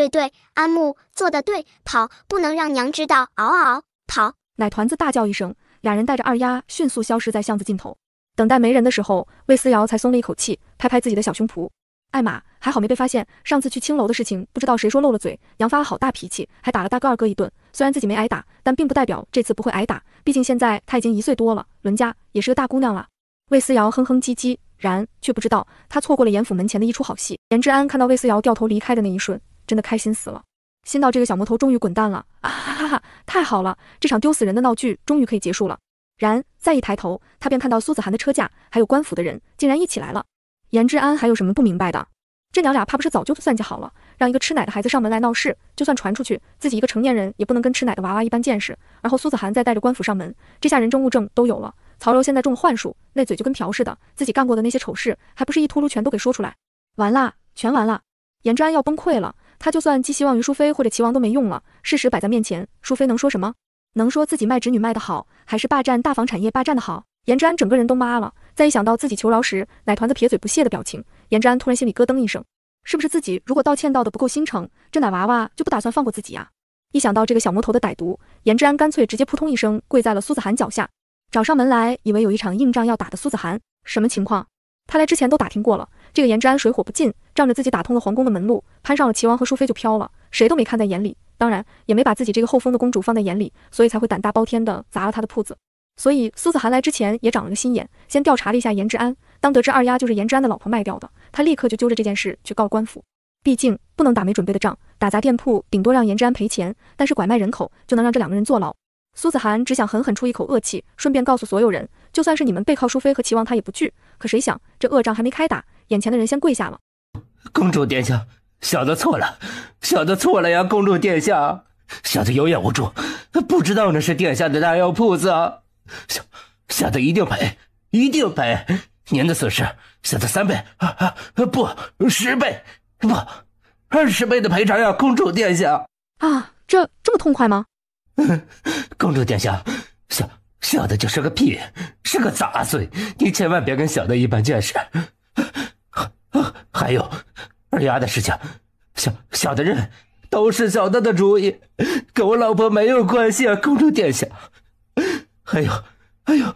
安木做得对，跑，不能让娘知道，嗷嗷，跑！奶团子大叫一声，俩人带着二丫迅速消失在巷子尽头。等待没人的时候，魏思瑶才松了一口气，拍拍自己的小胸脯。艾玛，还好没被发现。上次去青楼的事情，不知道谁说漏了嘴，娘发了好大脾气，还打了大哥二哥一顿。虽然自己没挨打，但并不代表这次不会挨打，毕竟现在她已经1岁多了，伦家也是个大姑娘了。魏思瑶哼哼唧唧，然却不知道她错过了严府门前的一出好戏。严志安看到魏思瑶掉头离开的那一瞬，真的开心死了，心到这个小魔头终于滚蛋了啊哈哈哈！太好了，这场丢死人的闹剧终于可以结束了。然再一抬头，他便看到苏子涵的车驾，还有官府的人，竟然一起来了。严志安还有什么不明白的？这娘俩怕不是早就算计好了，让一个吃奶的孩子上门来闹事，就算传出去，自己一个成年人也不能跟吃奶的娃娃一般见识。然后苏子涵再带着官府上门，这下人证物证都有了。曹柔现在中了幻术，那嘴就跟瓢似的，自己干过的那些丑事，还不是一秃噜全都给说出来？完啦，全完了！严志安要崩溃了。他就算寄希望于淑妃或者齐王都没用了，事实摆在面前，淑妃能说什么？能说自己卖侄女卖得好，还是霸占大房产业霸占得好？严志安整个人都麻了。再一想到自己求饶时奶团子撇嘴不屑的表情，严志安突然心里咯噔一声，是不是自己如果道歉道的不够心诚，这奶娃娃就不打算放过自己啊？一想到这个小魔头的歹毒，严志安干脆直接扑通一声跪在了苏子涵脚下。找上门来，以为有一场硬仗要打的苏子涵，什么情况？他来之前都打听过了，这个严志安水火不进，仗着自己打通了皇宫的门路，攀上了齐王和淑妃就飘了，谁都没看在眼里，当然也没把自己这个后封的公主放在眼里，所以才会胆大包天的砸了他的铺子。所以苏子涵来之前也长了个心眼，先调查了一下严志安，当得知二丫就是严志安的老婆卖掉的，他立刻就揪着这件事去告了官府。毕竟不能打没准备的仗，打砸店铺顶多让严志安赔钱，但是拐卖人口就能让这两个人坐牢。苏子涵只想狠狠出一口恶气，顺便告诉所有人，就算是你们背靠淑妃和齐王他也不惧。可谁想这恶仗还没开打，眼前的人先跪下了。公主殿下，小的错了，小的错了呀，公主殿下，小的有眼无珠，不知道那是殿下的大药铺子啊，小的一定赔，一定赔，您的损失，小的3倍，不10倍，不20倍的赔偿呀，公主殿下。啊，这么痛快吗？公主殿下，小的就是个屁，是个杂碎，你千万别跟小的一般见识。还有二丫的事情，小的认，都是小的的主意，跟我老婆没有关系啊，公主殿下。还有，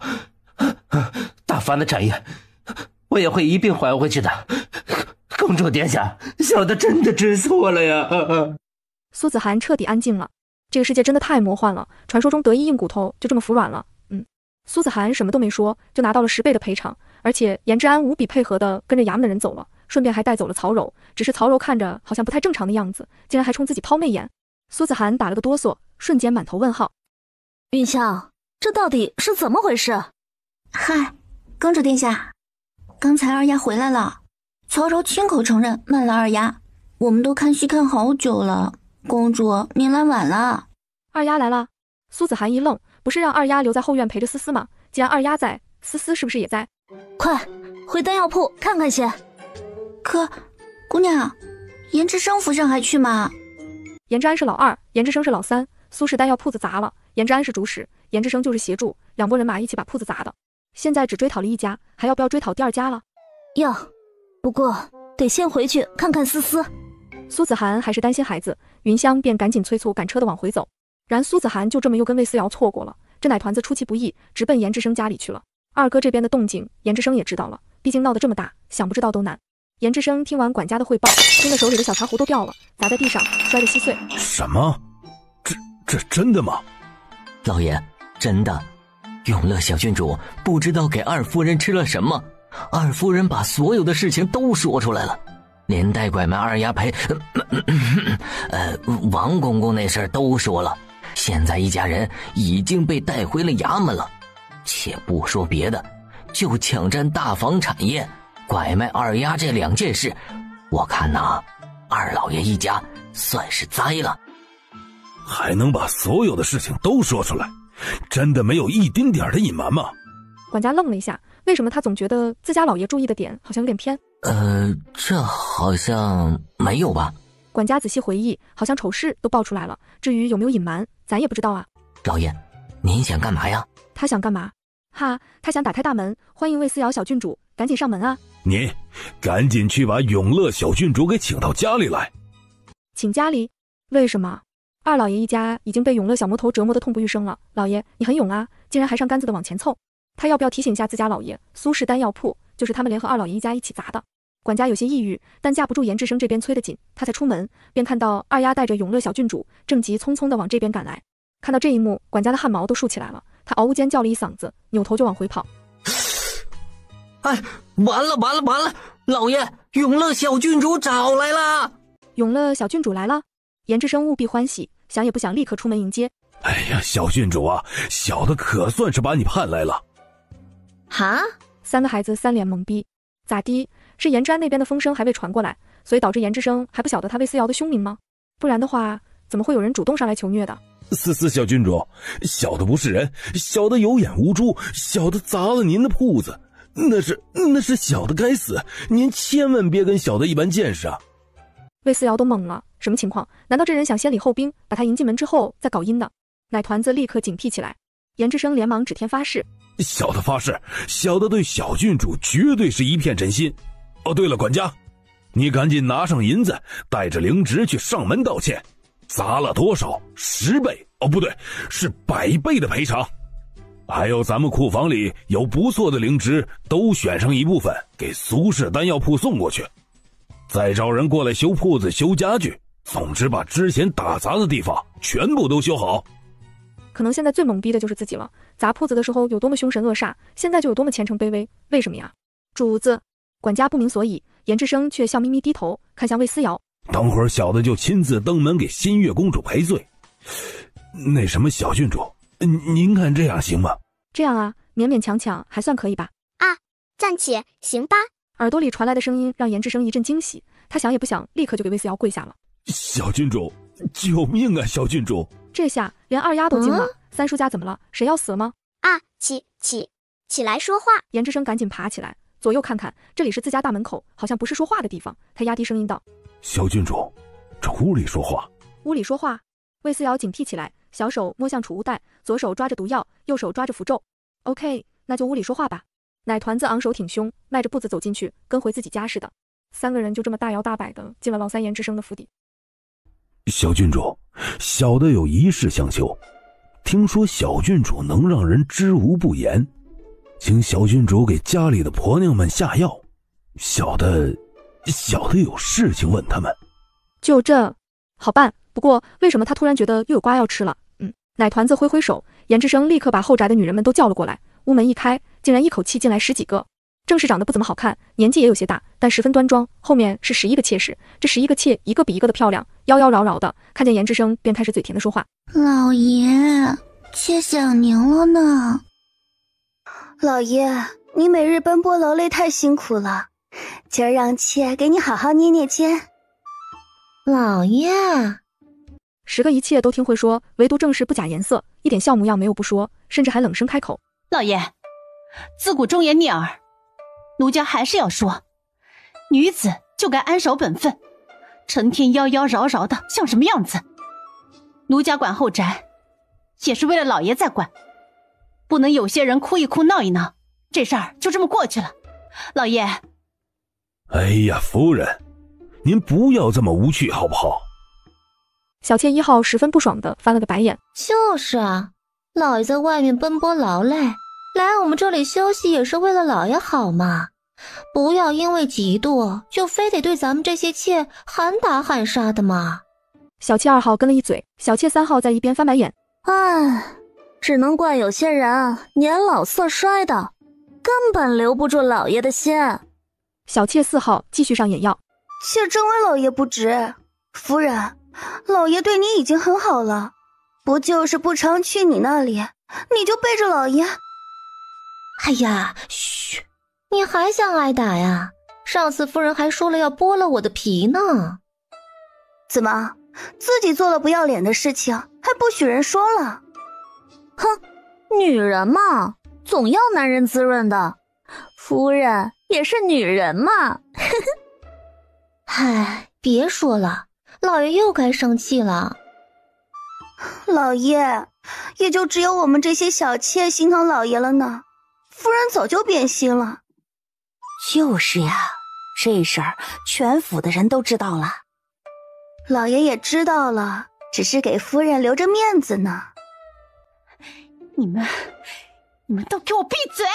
大房的产业，我也会一并还回去的。公主殿下，小的真的知错了呀。苏子涵彻底安静了。这个世界真的太魔幻了，传说中得一硬骨头就这么服软了。苏子涵什么都没说，就拿到了10倍的赔偿，而且严志安无比配合的跟着衙门的人走了，顺便还带走了曹柔。只是曹柔看着好像不太正常的样子，竟然还冲自己抛媚眼。苏子涵打了个哆嗦，瞬间满头问号。云香，这到底是怎么回事？嗨，公主殿下，刚才二丫回来了，曹柔亲口承认卖了二丫，我们都看戏看好久了。公主，您来晚了。二丫来了。苏子涵一愣，不是让二丫留在后院陪着思思吗？既然二丫在，思思是不是也在？快回丹药铺看看先。可姑娘，严之生扶上还去吗？严之安是老二，严之生是老三。苏氏丹药铺子砸了，严之安是主使，严之生就是协助，两拨人马一起把铺子砸的。现在只追讨了一家，还要不要追讨第二家了？要，不过得先回去看看思思。苏子涵还是担心孩子，云香便赶紧催促赶车的往回走。然苏子涵就这么又跟魏思瑶错过了，这奶团子出其不意，直奔严之生家里去了。二哥这边的动静，严之生也知道了，毕竟闹得这么大，想不知道都难。严之生听完管家的汇报，听得手里的小茶壶都掉了，砸在地上，摔得稀碎。什么？这真的吗？老爷，真的。永乐小郡主不知道给二夫人吃了什么，二夫人把所有的事情都说出来了，连带拐卖二丫赔王公公那事儿都说了。现在一家人已经被带回了衙门了，且不说别的，就抢占大房产业、拐卖二丫这2件事，我看呐，二老爷一家算是栽了。还能把所有的事情都说出来，真的没有一丁点的隐瞒吗？管家愣了一下，为什么他总觉得自家老爷注意的点好像有点偏？这好像没有吧。管家仔细回忆，好像丑事都爆出来了，至于有没有隐瞒，咱也不知道啊。老爷，您想干嘛呀？他想干嘛？哈，他想打开大门，欢迎魏思瑶小郡主，赶紧上门啊！你赶紧去把永乐小郡主给请到家里来。请家里？为什么？二老爷一家已经被永乐小魔头折磨得痛不欲生了，老爷你很勇啊，竟然还上杆子的往前凑。他要不要提醒一下自家老爷，苏氏丹药铺就是他们联合二老爷一家一起砸的？管家有些抑郁，但架不住严志生这边催得紧，他才出门，便看到二丫带着永乐小郡主正急匆匆地往这边赶来。看到这一幕，管家的汗毛都竖起来了，他嗷呜尖叫了一嗓子，扭头就往回跑。哎，完了完了完了！老爷，永乐小郡主找来了！永乐小郡主来了，严志生务必欢喜，想也不想立刻出门迎接。哎呀，小郡主啊，小的可算是把你盼来了。哈？3个孩子3脸懵逼。咋的？是严瞻那边的风声还未传过来，所以导致严志生还不晓得他魏思瑶的凶名吗？不然的话，怎么会有人主动上来求虐的？思小郡主，小的不是人，小的有眼无珠，小的砸了您的铺子，那是小的该死，您千万别跟小的一般见识啊！魏思瑶都懵了，什么情况？难道这人想先礼后兵，把他迎进门之后再搞阴的？奶团子立刻警惕起来，严志生连忙指天发誓：小的发誓，小的对小郡主绝对是一片真心。哦，对了，管家，你赶紧拿上银子，带着灵芝去上门道歉。砸了多少？10倍？哦，不对，是100倍的赔偿。还有咱们库房里有不错的灵芝，都选上一部分给苏氏丹药铺送过去。再找人过来修铺子、修家具，总之把之前打砸的地方全部都修好。可能现在最懵逼的就是自己了，砸铺子的时候有多么凶神恶煞，现在就有多么虔诚卑微，为什么呀？主子，管家不明所以，严志生却笑眯眯低头看向魏思瑶。等会儿小的就亲自登门给新月公主赔罪。那什么，小郡主，您看这样行吗？这样啊，勉勉强强还算可以吧？啊，暂且行吧。耳朵里传来的声音让严志生一阵惊喜，他想也不想，立刻就给魏思瑶跪下了。小郡主，救命啊！小郡主，这下连二丫都惊了。三叔家怎么了？谁要死了吗？啊，起来说话！严志生赶紧爬起来，左右看看，这里是自家大门口，好像不是说话的地方。他压低声音道：小郡主，这屋里说话。屋里说话。魏思瑶警惕起来，小手摸向储物袋，左手抓着毒药，右手抓着符咒。OK， 那就屋里说话吧。奶团子昂首挺胸，迈着步子走进去，跟回自己家似的。3个人就这么大摇大摆的进了老三严志生的府邸。小郡主，小的有一事相求，听说小郡主能让人知无不言，请小郡主给家里的婆娘们下药。小的有事情问他们。就这，好办。不过为什么他突然觉得又有瓜要吃了？奶团子挥挥手，严志生立刻把后宅的女人们都叫了过来。屋门一开，竟然一口气进来10几个。正是长得不怎么好看，年纪也有些大，但十分端庄。后面是11个妾室，这11个妾一个比一个的漂亮，妖妖娆娆的。看见严志生便开始嘴甜的说话：老爷，妾想您了呢。老爷，你每日奔波劳累太辛苦了，今儿让妾给你好好捏捏肩。老爷，10个一切都听会说，唯独正是不假颜色，一点笑模样没有不说，甚至还冷声开口：老爷，自古忠言逆耳，奴家还是要说，女子就该安守本分，成天妖妖娆娆的像什么样子？奴家管后宅也是为了老爷在管，不能有些人哭一哭闹一闹，这事儿就这么过去了。老爷，哎呀，夫人，您不要这么无趣好不好？小妾1号十分不爽的翻了个白眼。就是啊，老爷在外面奔波劳累，来我们这里休息也是为了老爷好嘛，不要因为嫉妒就非得对咱们这些妾喊打喊杀的嘛。小妾2号跟了一嘴，小妾3号在一边翻白眼。唉，只能怪有些人年老色衰的，根本留不住老爷的心。小妾4号继续上眼药。妾真为老爷不值，夫人，老爷对你已经很好了，不就是不常去你那里，你就背着老爷。哎呀，嘘，你还想挨打呀？上次夫人还说了要剥了我的皮呢。怎么，自己做了不要脸的事情，还不许人说了？哼，女人嘛，总要男人滋润的，夫人也是女人嘛。唉，别说了，老爷又该生气了。老爷，也就只有我们这些小妾心疼老爷了呢，夫人早就变心了。就是呀，这事儿全府的人都知道了。老爷也知道了，只是给夫人留着面子呢。你们都给我闭嘴！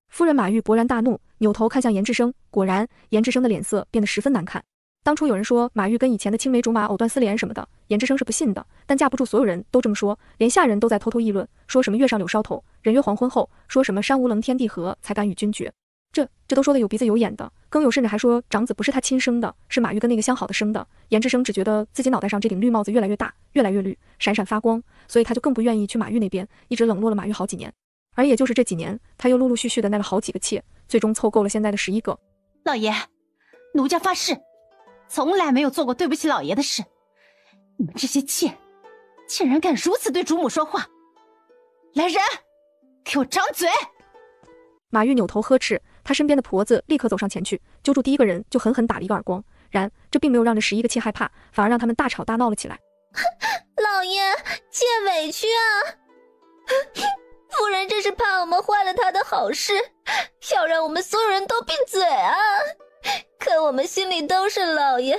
夫人马玉勃然大怒，扭头看向严志生，果然严志生的脸色变得十分难看。当初有人说马玉跟以前的青梅竹马藕断丝连什么的，严志生是不信的，但架不住所有人都这么说，连下人都在偷偷议论，说什么月上柳梢头，人约黄昏后，说什么山无棱天地合，才敢与君绝。这都说的有鼻子有眼的，更有甚至还说长子不是他亲生的，是马玉跟那个相好的生的。严志生只觉得自己脑袋上这顶绿帽子越来越大，越来越绿，闪闪发光，所以他就更不愿意去马玉那边，一直冷落了马玉好几年。而也就是这几年，他又陆陆续续的纳了好几个妾，最终凑够了现在的11个。老爷，奴家发誓，从来没有做过对不起老爷的事。你们这些妾，竟然敢如此对主母说话！来人，给我张嘴！马玉扭头呵斥，他身边的婆子立刻走上前去，揪住第一个人就狠狠打了一个耳光。然这并没有让这11个妾害怕，反而让他们大吵大闹了起来。老爷，妾委屈啊！夫人这是怕我们坏了她的好事，要让我们所有人都闭嘴啊！可我们心里都是老爷，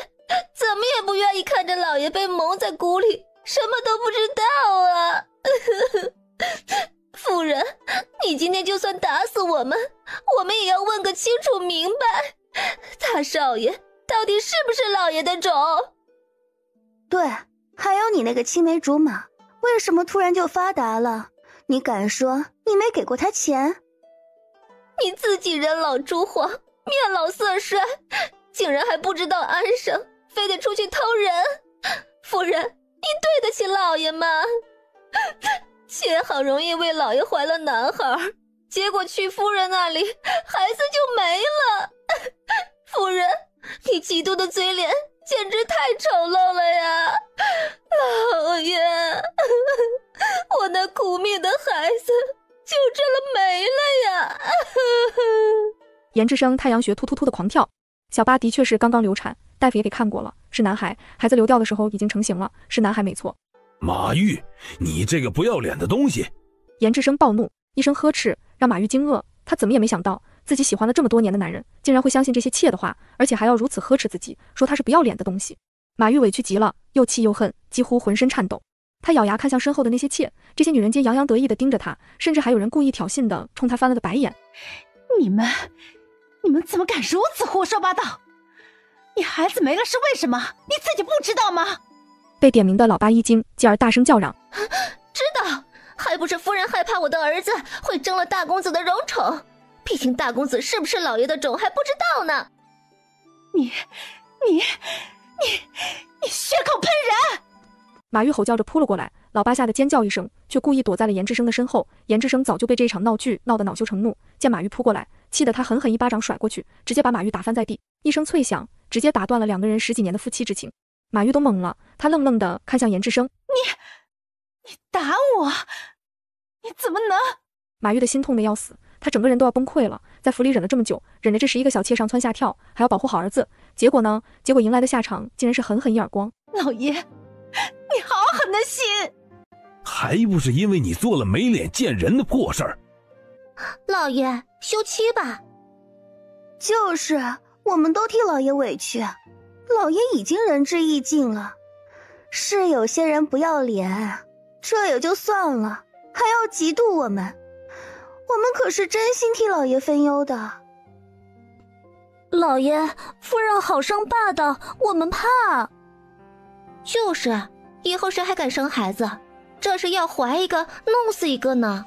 怎么也不愿意看着老爷被蒙在鼓里，什么都不知道啊！夫人，你今天就算打死我们也要问个清楚明白，大少爷到底是不是老爷的种？对，还有你那个青梅竹马，为什么突然就发达了？你敢说你没给过他钱？你自己人老珠黄，面老色衰，竟然还不知道安生，非得出去偷人。夫人，你对得起老爷吗？妾好容易为老爷怀了男孩，结果去夫人那里，孩子就没了。夫人，你嫉妒的嘴脸简直太丑陋了呀！老爷，我那苦命的孩子就这么没了呀！严志生太阳穴突突突的狂跳，小八的确是刚刚流产，大夫也给看过了，是男孩，孩子流掉的时候已经成型了，是男孩没错。马玉，你这个不要脸的东西！严志生暴怒，一声呵斥，让马玉惊愕，他怎么也没想到自己喜欢了这么多年的男人竟然会相信这些妾的话，而且还要如此呵斥自己，说他是不要脸的东西。马玉委屈极了，又气又恨，几乎浑身颤抖。他咬牙看向身后的那些妾，这些女人间洋洋得意地盯着他，甚至还有人故意挑衅地冲他翻了个白眼。你们怎么敢如此胡说八道？你孩子没了是为什么？你自己不知道吗？被点名的老八一惊，继而大声叫嚷：知道，还不是夫人害怕我的儿子会争了大公子的荣宠，毕竟大公子是不是老爷的种还不知道呢。你血口喷人！马玉吼叫着扑了过来，老八吓得尖叫一声，却故意躲在了严志生的身后。严志生早就被这一场闹剧闹得恼羞成怒，见马玉扑过来，气得他狠狠一巴掌甩过去，直接把马玉打翻在地，一声脆响，直接打断了两个人10几年的夫妻之情。马玉都懵了，他愣愣地看向严志生：你打我？你怎么能？马玉的心痛得要死，他整个人都要崩溃了，在府里忍了这么久，忍着这11个小妾上蹿下跳，还要保护好儿子，结果迎来的下场竟然是狠狠一耳光。老爷，你好狠的心！还不是因为你做了没脸见人的破事儿。老爷，休妻吧。就是，我们都替老爷委屈，老爷已经仁至义尽了。是有些人不要脸，这也就算了，还要嫉妒我们可是真心替老爷分忧的。老爷，夫人好生霸道，我们怕。就是，以后谁还敢生孩子？这是要怀一个弄死一个呢。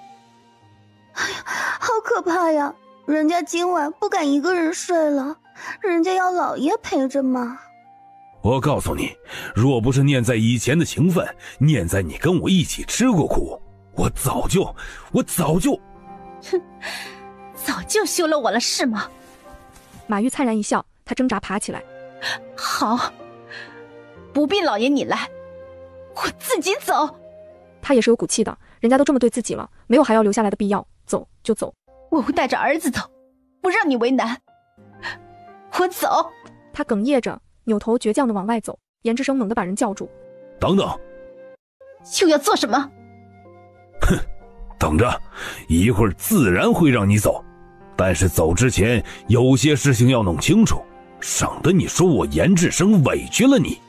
哎呀，好可怕呀！人家今晚不敢一个人睡了，人家要老爷陪着嘛。我告诉你，若不是念在以前的情分，念在你跟我一起吃过苦，我早就哼，早就休了我了是吗？马玉灿然一笑，他挣扎爬起来。好，不必老爷你来，我自己走。他也是有骨气的，人家都这么对自己了，没有还要留下来的必要，走就走。我会带着儿子走，不让你为难。我走。他哽咽着，扭头倔强地往外走。严志生猛地把人叫住：等等！又要做什么？哼，等着，一会儿自然会让你走，但是走之前有些事情要弄清楚，省得你说我严志生委屈了你。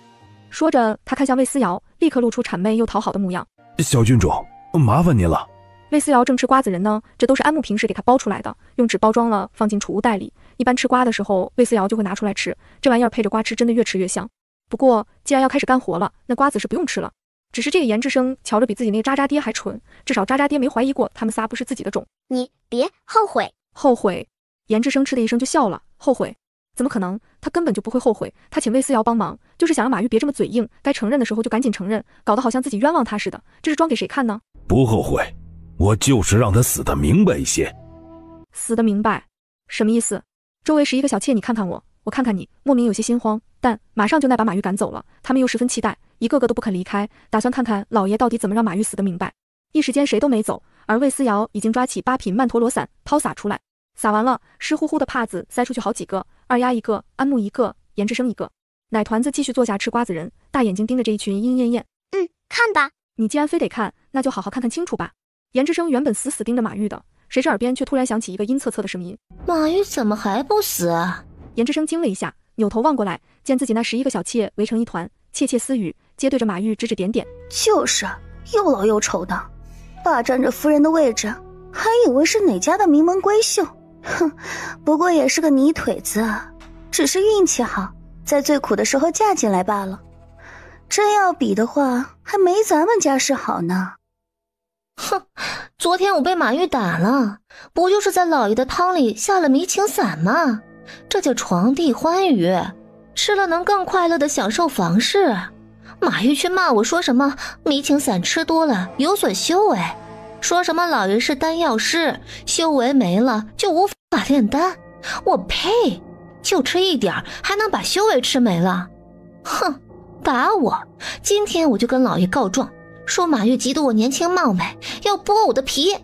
说着，他看向魏思瑶，立刻露出谄媚又讨好的模样。小郡主，麻烦您了。魏思瑶正吃瓜子仁呢，这都是安木平时给他包出来的，用纸包装了，放进储物袋里。一般吃瓜的时候，魏思瑶就会拿出来吃，这玩意儿配着瓜吃，真的越吃越香。不过既然要开始干活了，那瓜子是不用吃了。只是这个颜志生瞧着比自己那个渣渣爹还蠢，至少渣渣爹没怀疑过他们仨不是自己的种。你别后悔，后悔！颜志生嗤的一声就笑了，后悔？怎么可能？他根本就不会后悔。他请魏思瑶帮忙，就是想让马玉别这么嘴硬，该承认的时候就赶紧承认，搞得好像自己冤枉他似的。这是装给谁看呢？不后悔，我就是让他死得明白一些。死得明白？什么意思？周围11个小妾，你看看我，我看看你，莫名有些心慌，但马上就把马玉赶走了。他们又十分期待，一个个都不肯离开，打算看看老爷到底怎么让马玉死得明白。一时间谁都没走，而魏思瑶已经抓起8品曼陀罗伞抛洒出来，洒完了，湿乎乎的帕子塞出去好几个，二丫一个，安木一个，颜志生一个。奶团子继续坐下吃瓜子仁，大眼睛盯着这一群莺莺燕燕。看吧。你既然非得看，那就好好看看清楚吧。颜志生原本死死盯着马玉的，谁知耳边却突然响起一个阴恻恻的声音：马玉怎么还不死啊？颜志生惊了一下，扭头望过来，见自己那11个小妾围成一团，窃窃私语，皆对着马玉指指点点。就是又老又丑的，霸占着夫人的位置，还以为是哪家的名门闺秀。哼，不过也是个泥腿子，只是运气好，在最苦的时候嫁进来罢了。真要比的话，还没咱们家世好呢。哼，昨天我被马玉打了，不就是在老爷的汤里下了迷情散吗？这叫床地欢愉，吃了能更快乐的享受房事。马玉却骂我说什么迷情散吃多了有损修为，说什么老爷是丹药师，修为没了就无法炼丹。我呸，就吃一点还能把修为吃没了？哼，打我！今天我就跟老爷告状，说马玉嫉妒我年轻貌美，要剥我的皮。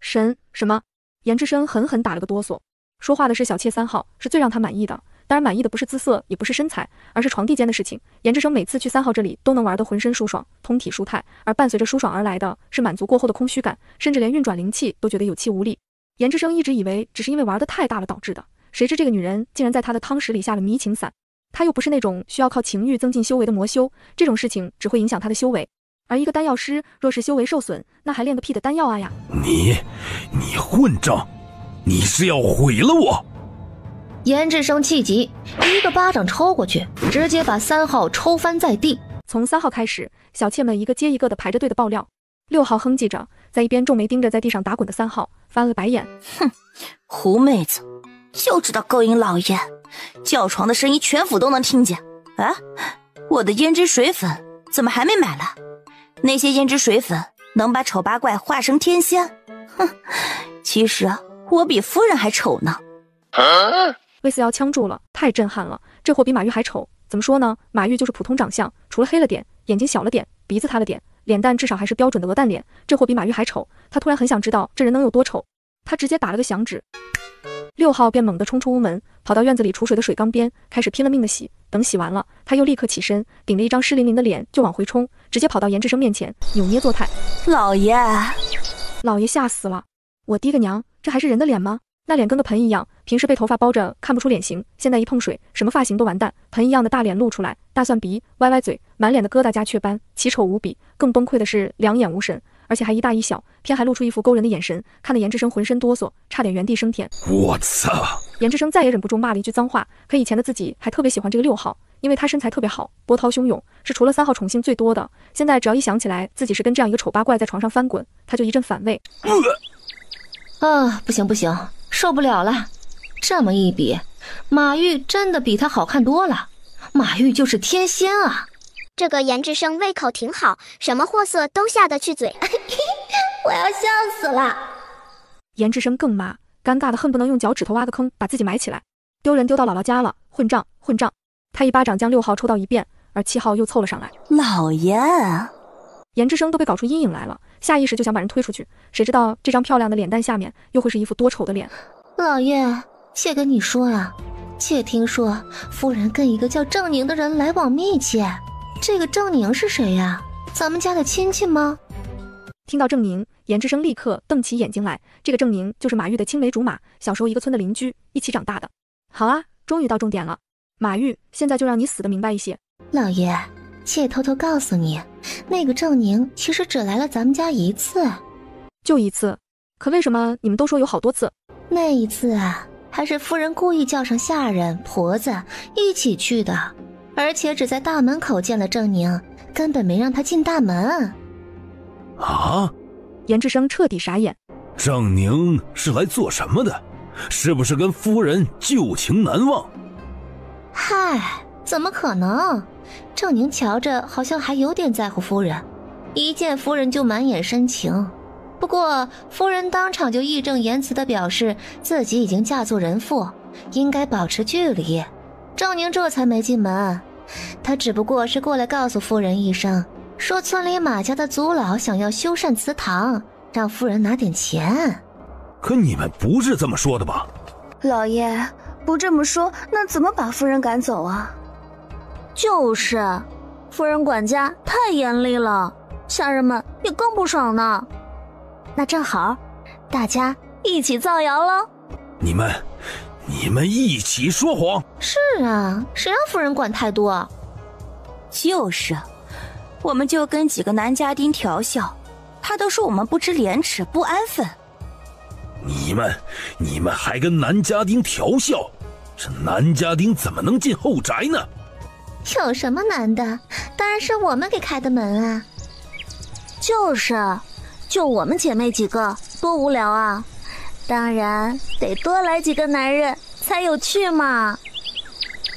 什么？颜志生狠狠打了个哆嗦。说话的是小妾3号，是最让他满意的。当然满意的不是姿色，也不是身材，而是床地间的事情。颜志生每次去3号这里都能玩得浑身舒爽，通体舒泰，而伴随着舒爽而来的是满足过后的空虚感，甚至连运转灵气都觉得有气无力。颜志生一直以为只是因为玩得太大了导致的，谁知这个女人竟然在他的汤匙里下了迷情散。他又不是那种需要靠情欲增进修为的魔修，这种事情只会影响他的修为。而一个丹药师若是修为受损，那还炼个屁的丹药啊呀！你混账！你是要毁了我！颜志生气急，一个巴掌抽过去，直接把3号抽翻在地。从3号开始，小妾们一个接一个的排着队的爆料。6号哼唧着，在一边皱眉盯着在地上打滚的3号，翻了白眼。哼，狐妹子就知道勾引老爷，叫床的声音全府都能听见。啊，我的胭脂水粉怎么还没买了？那些胭脂水粉能把丑八怪化成天仙？哼，其实啊，我比夫人还丑呢。魏思瑶呛住了，太震撼了，这货比马玉还丑。怎么说呢？马玉就是普通长相，除了黑了点，眼睛小了点，鼻子塌了点，脸蛋至少还是标准的鹅蛋脸。这货比马玉还丑，他突然很想知道这人能有多丑。他直接打了个响指，6号便猛地冲出屋门，跑到院子里储水的水缸边，开始拼了命的洗。等洗完了，他又立刻起身，顶着一张湿淋淋的脸就往回冲，直接跑到颜志生面前，扭捏作态。老爷！老爷吓死了！我滴个娘，这还是人的脸吗？那脸跟个盆一样，平时被头发包着看不出脸型，现在一碰水，什么发型都完蛋，盆一样的大脸露出来，大蒜鼻，歪歪嘴，满脸的疙瘩加雀斑，奇丑无比。更崩溃的是两眼无神，而且还一大一小，偏还露出一副勾人的眼神，看得颜志生浑身哆嗦，差点原地升天。我操！颜志生再也忍不住骂了一句脏话，可以前的自己还特别喜欢这个6号，因为他身材特别好，波涛汹涌，是除了3号宠幸最多的。现在只要一想起来自己是跟这样一个丑八怪在床上翻滚，他就一阵反胃。不行，受不了了！这么一比，马玉真的比他好看多了。马玉就是天仙啊！这个颜志生胃口挺好，什么货色都下得去嘴。我要笑死了！颜志生更骂，尴尬的恨不能用脚趾头挖个坑把自己埋起来，丢人丢到姥姥家了！混账！他一巴掌将6号抽到一遍，而7号又凑了上来。老爷！颜志生都被搞出阴影来了，下意识就想把人推出去，谁知道这张漂亮的脸蛋下面又会是一副多丑的脸。老爷，妾跟你说啊，妾听说夫人跟一个叫郑宁的人来往密切。这个郑宁是谁呀？咱们家的亲戚吗？听到郑宁，颜志生立刻瞪起眼睛来。这个郑宁就是马玉的青梅竹马，小时候一个村的邻居，一起长大的。好啊，终于到重点了，马玉，现在就让你死得明白一些。老爷，妾偷偷告诉你，那个郑宁其实只来了咱们家一次。就一次，可为什么你们都说有好多次？那一次啊，还是夫人故意叫上下人、婆子一起去的，而且只在大门口见了郑宁，根本没让他进大门。啊！严志生彻底傻眼。郑宁是来做什么的？是不是跟夫人旧情难忘？嗨，怎么可能？郑宁瞧着好像还有点在乎夫人，一见夫人就满眼深情。不过夫人当场就义正言辞地表示自己已经嫁作人妇，应该保持距离。郑宁这才没进门，他只不过是过来告诉夫人一声，说村里马家的族老想要修缮祠堂，让夫人拿点钱。可你们不是这么说的吧？老爷，不这么说，那怎么把夫人赶走啊？就是，夫人管家太严厉了，下人们也更不爽呢。那正好，大家一起造谣了。你们一起说谎？是啊，谁让夫人管太多？就是，我们就跟几个男家丁调笑，他都说我们不知廉耻、不安分。你们还跟男家丁调笑？这男家丁怎么能进后宅呢？有什么难的？当然是我们给开的门啊。就是，就我们姐妹几个，多无聊啊！当然得多来几个男人才有趣嘛。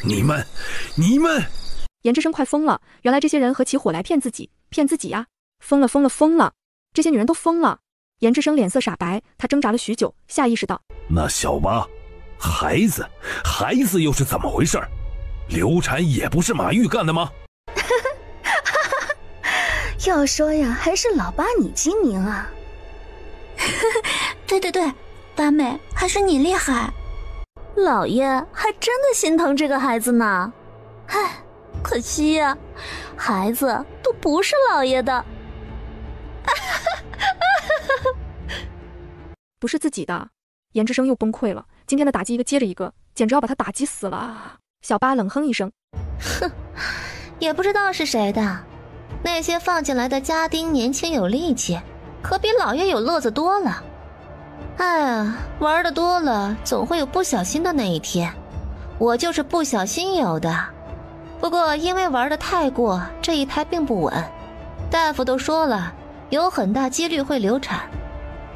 你们，严志生快疯了！原来这些人合起伙来骗自己呀！疯了！这些女人都疯了！严志生脸色煞白，他挣扎了许久，下意识道：那小八，孩子又是怎么回事？流产也不是马玉干的吗？要说呀，还是老八你精明啊。对，八妹，还是你厉害。老爷还真的心疼这个孩子呢。唉，可惜呀，孩子都不是老爷的。不是自己的。严志生又崩溃了，今天的打击一个接着一个，简直要把他打击死了。小八冷哼一声，哼，也不知道是谁的，那些放进来的家丁年轻有力气，可比老爷有乐子多了。哎呀，玩的多了，总会有不小心的那一天。我就是不小心有的，不过因为玩的太过，这一胎并不稳，大夫都说了，有很大几率会流产。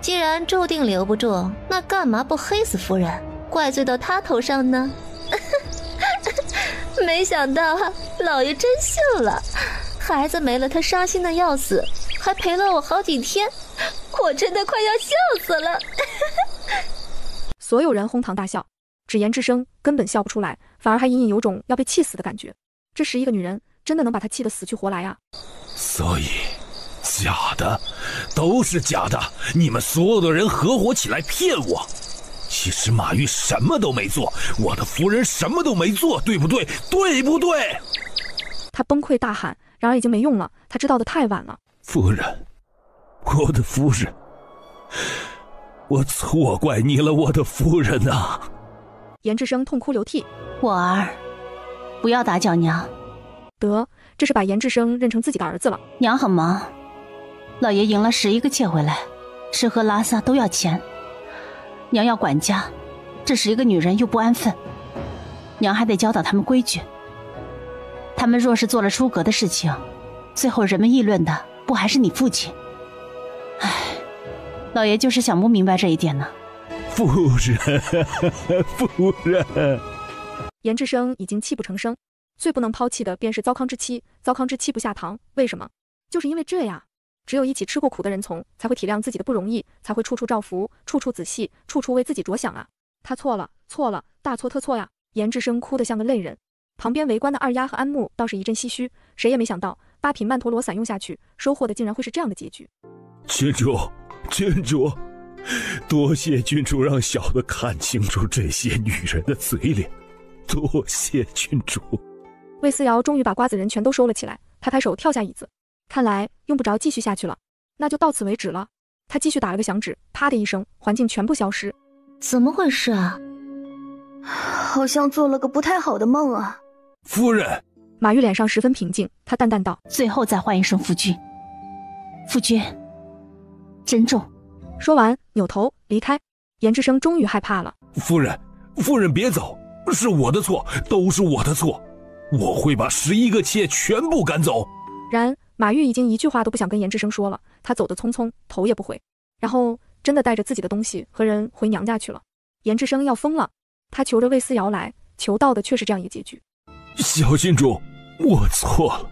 既然注定留不住，那干嘛不黑死夫人，怪罪到他头上呢？没想到老爷真信了，孩子没了他伤心的要死，还陪了我好几天，我真的快要笑死了。所有人哄堂大笑，只严志生根本笑不出来，反而还隐隐有种要被气死的感觉。这11个女人真的能把他气得死去活来啊！所以假的，都是假的，你们所有的人合伙起来骗我。其实马玉什么都没做，我的夫人什么都没做，对不对？对不对？他崩溃大喊，然而已经没用了，他知道的太晚了。夫人，我的夫人，我错怪你了，我的夫人啊！严志生痛哭流涕，我儿，不要打搅娘。得，这是把严志生认成自己的儿子了。娘很忙，老爷赢了11个妾回来，吃喝拉撒都要钱，娘要管家，这11个女人又不安分，娘还得教导他们规矩。他们若是做了出格的事情，最后人们议论的不还是你父亲？唉，老爷就是想不明白这一点呢。夫人，夫人。严志生已经泣不成声，最不能抛弃的便是糟糠之妻，糟糠之妻不下堂。为什么？就是因为这样，只有一起吃过苦的人从，才会体谅自己的不容易，才会处处照拂，处处仔细，处处为自己着想啊！他错了，大错特错呀！严志生哭得像个泪人。旁边围观的二丫和安木倒是一阵唏嘘，谁也没想到8品曼陀罗散用下去，收获的竟然会是这样的结局。郡主，多谢郡主让小的看清楚这些女人的嘴脸，多谢郡主。魏思瑶终于把瓜子人全都收了起来，他抬手跳下椅子，看来用不着继续下去了，那就到此为止了。他继续打了个响指，啪的一声，环境全部消失。怎么回事啊？好像做了个不太好的梦啊。夫人，马玉脸上十分平静，他淡淡道：最后再唤一声夫君。夫君珍重。说完，扭头离开。颜之生终于害怕了。夫人别走，是我的错，都是我的错，我会把11个妾全部赶走。然马玉已经一句话都不想跟颜之生说了，他走得匆匆，头也不回，然后真的带着自己的东西和人回娘家去了。颜之生要疯了，他求着魏思瑶来，求到的却是这样一个结局。小郡主，我错了，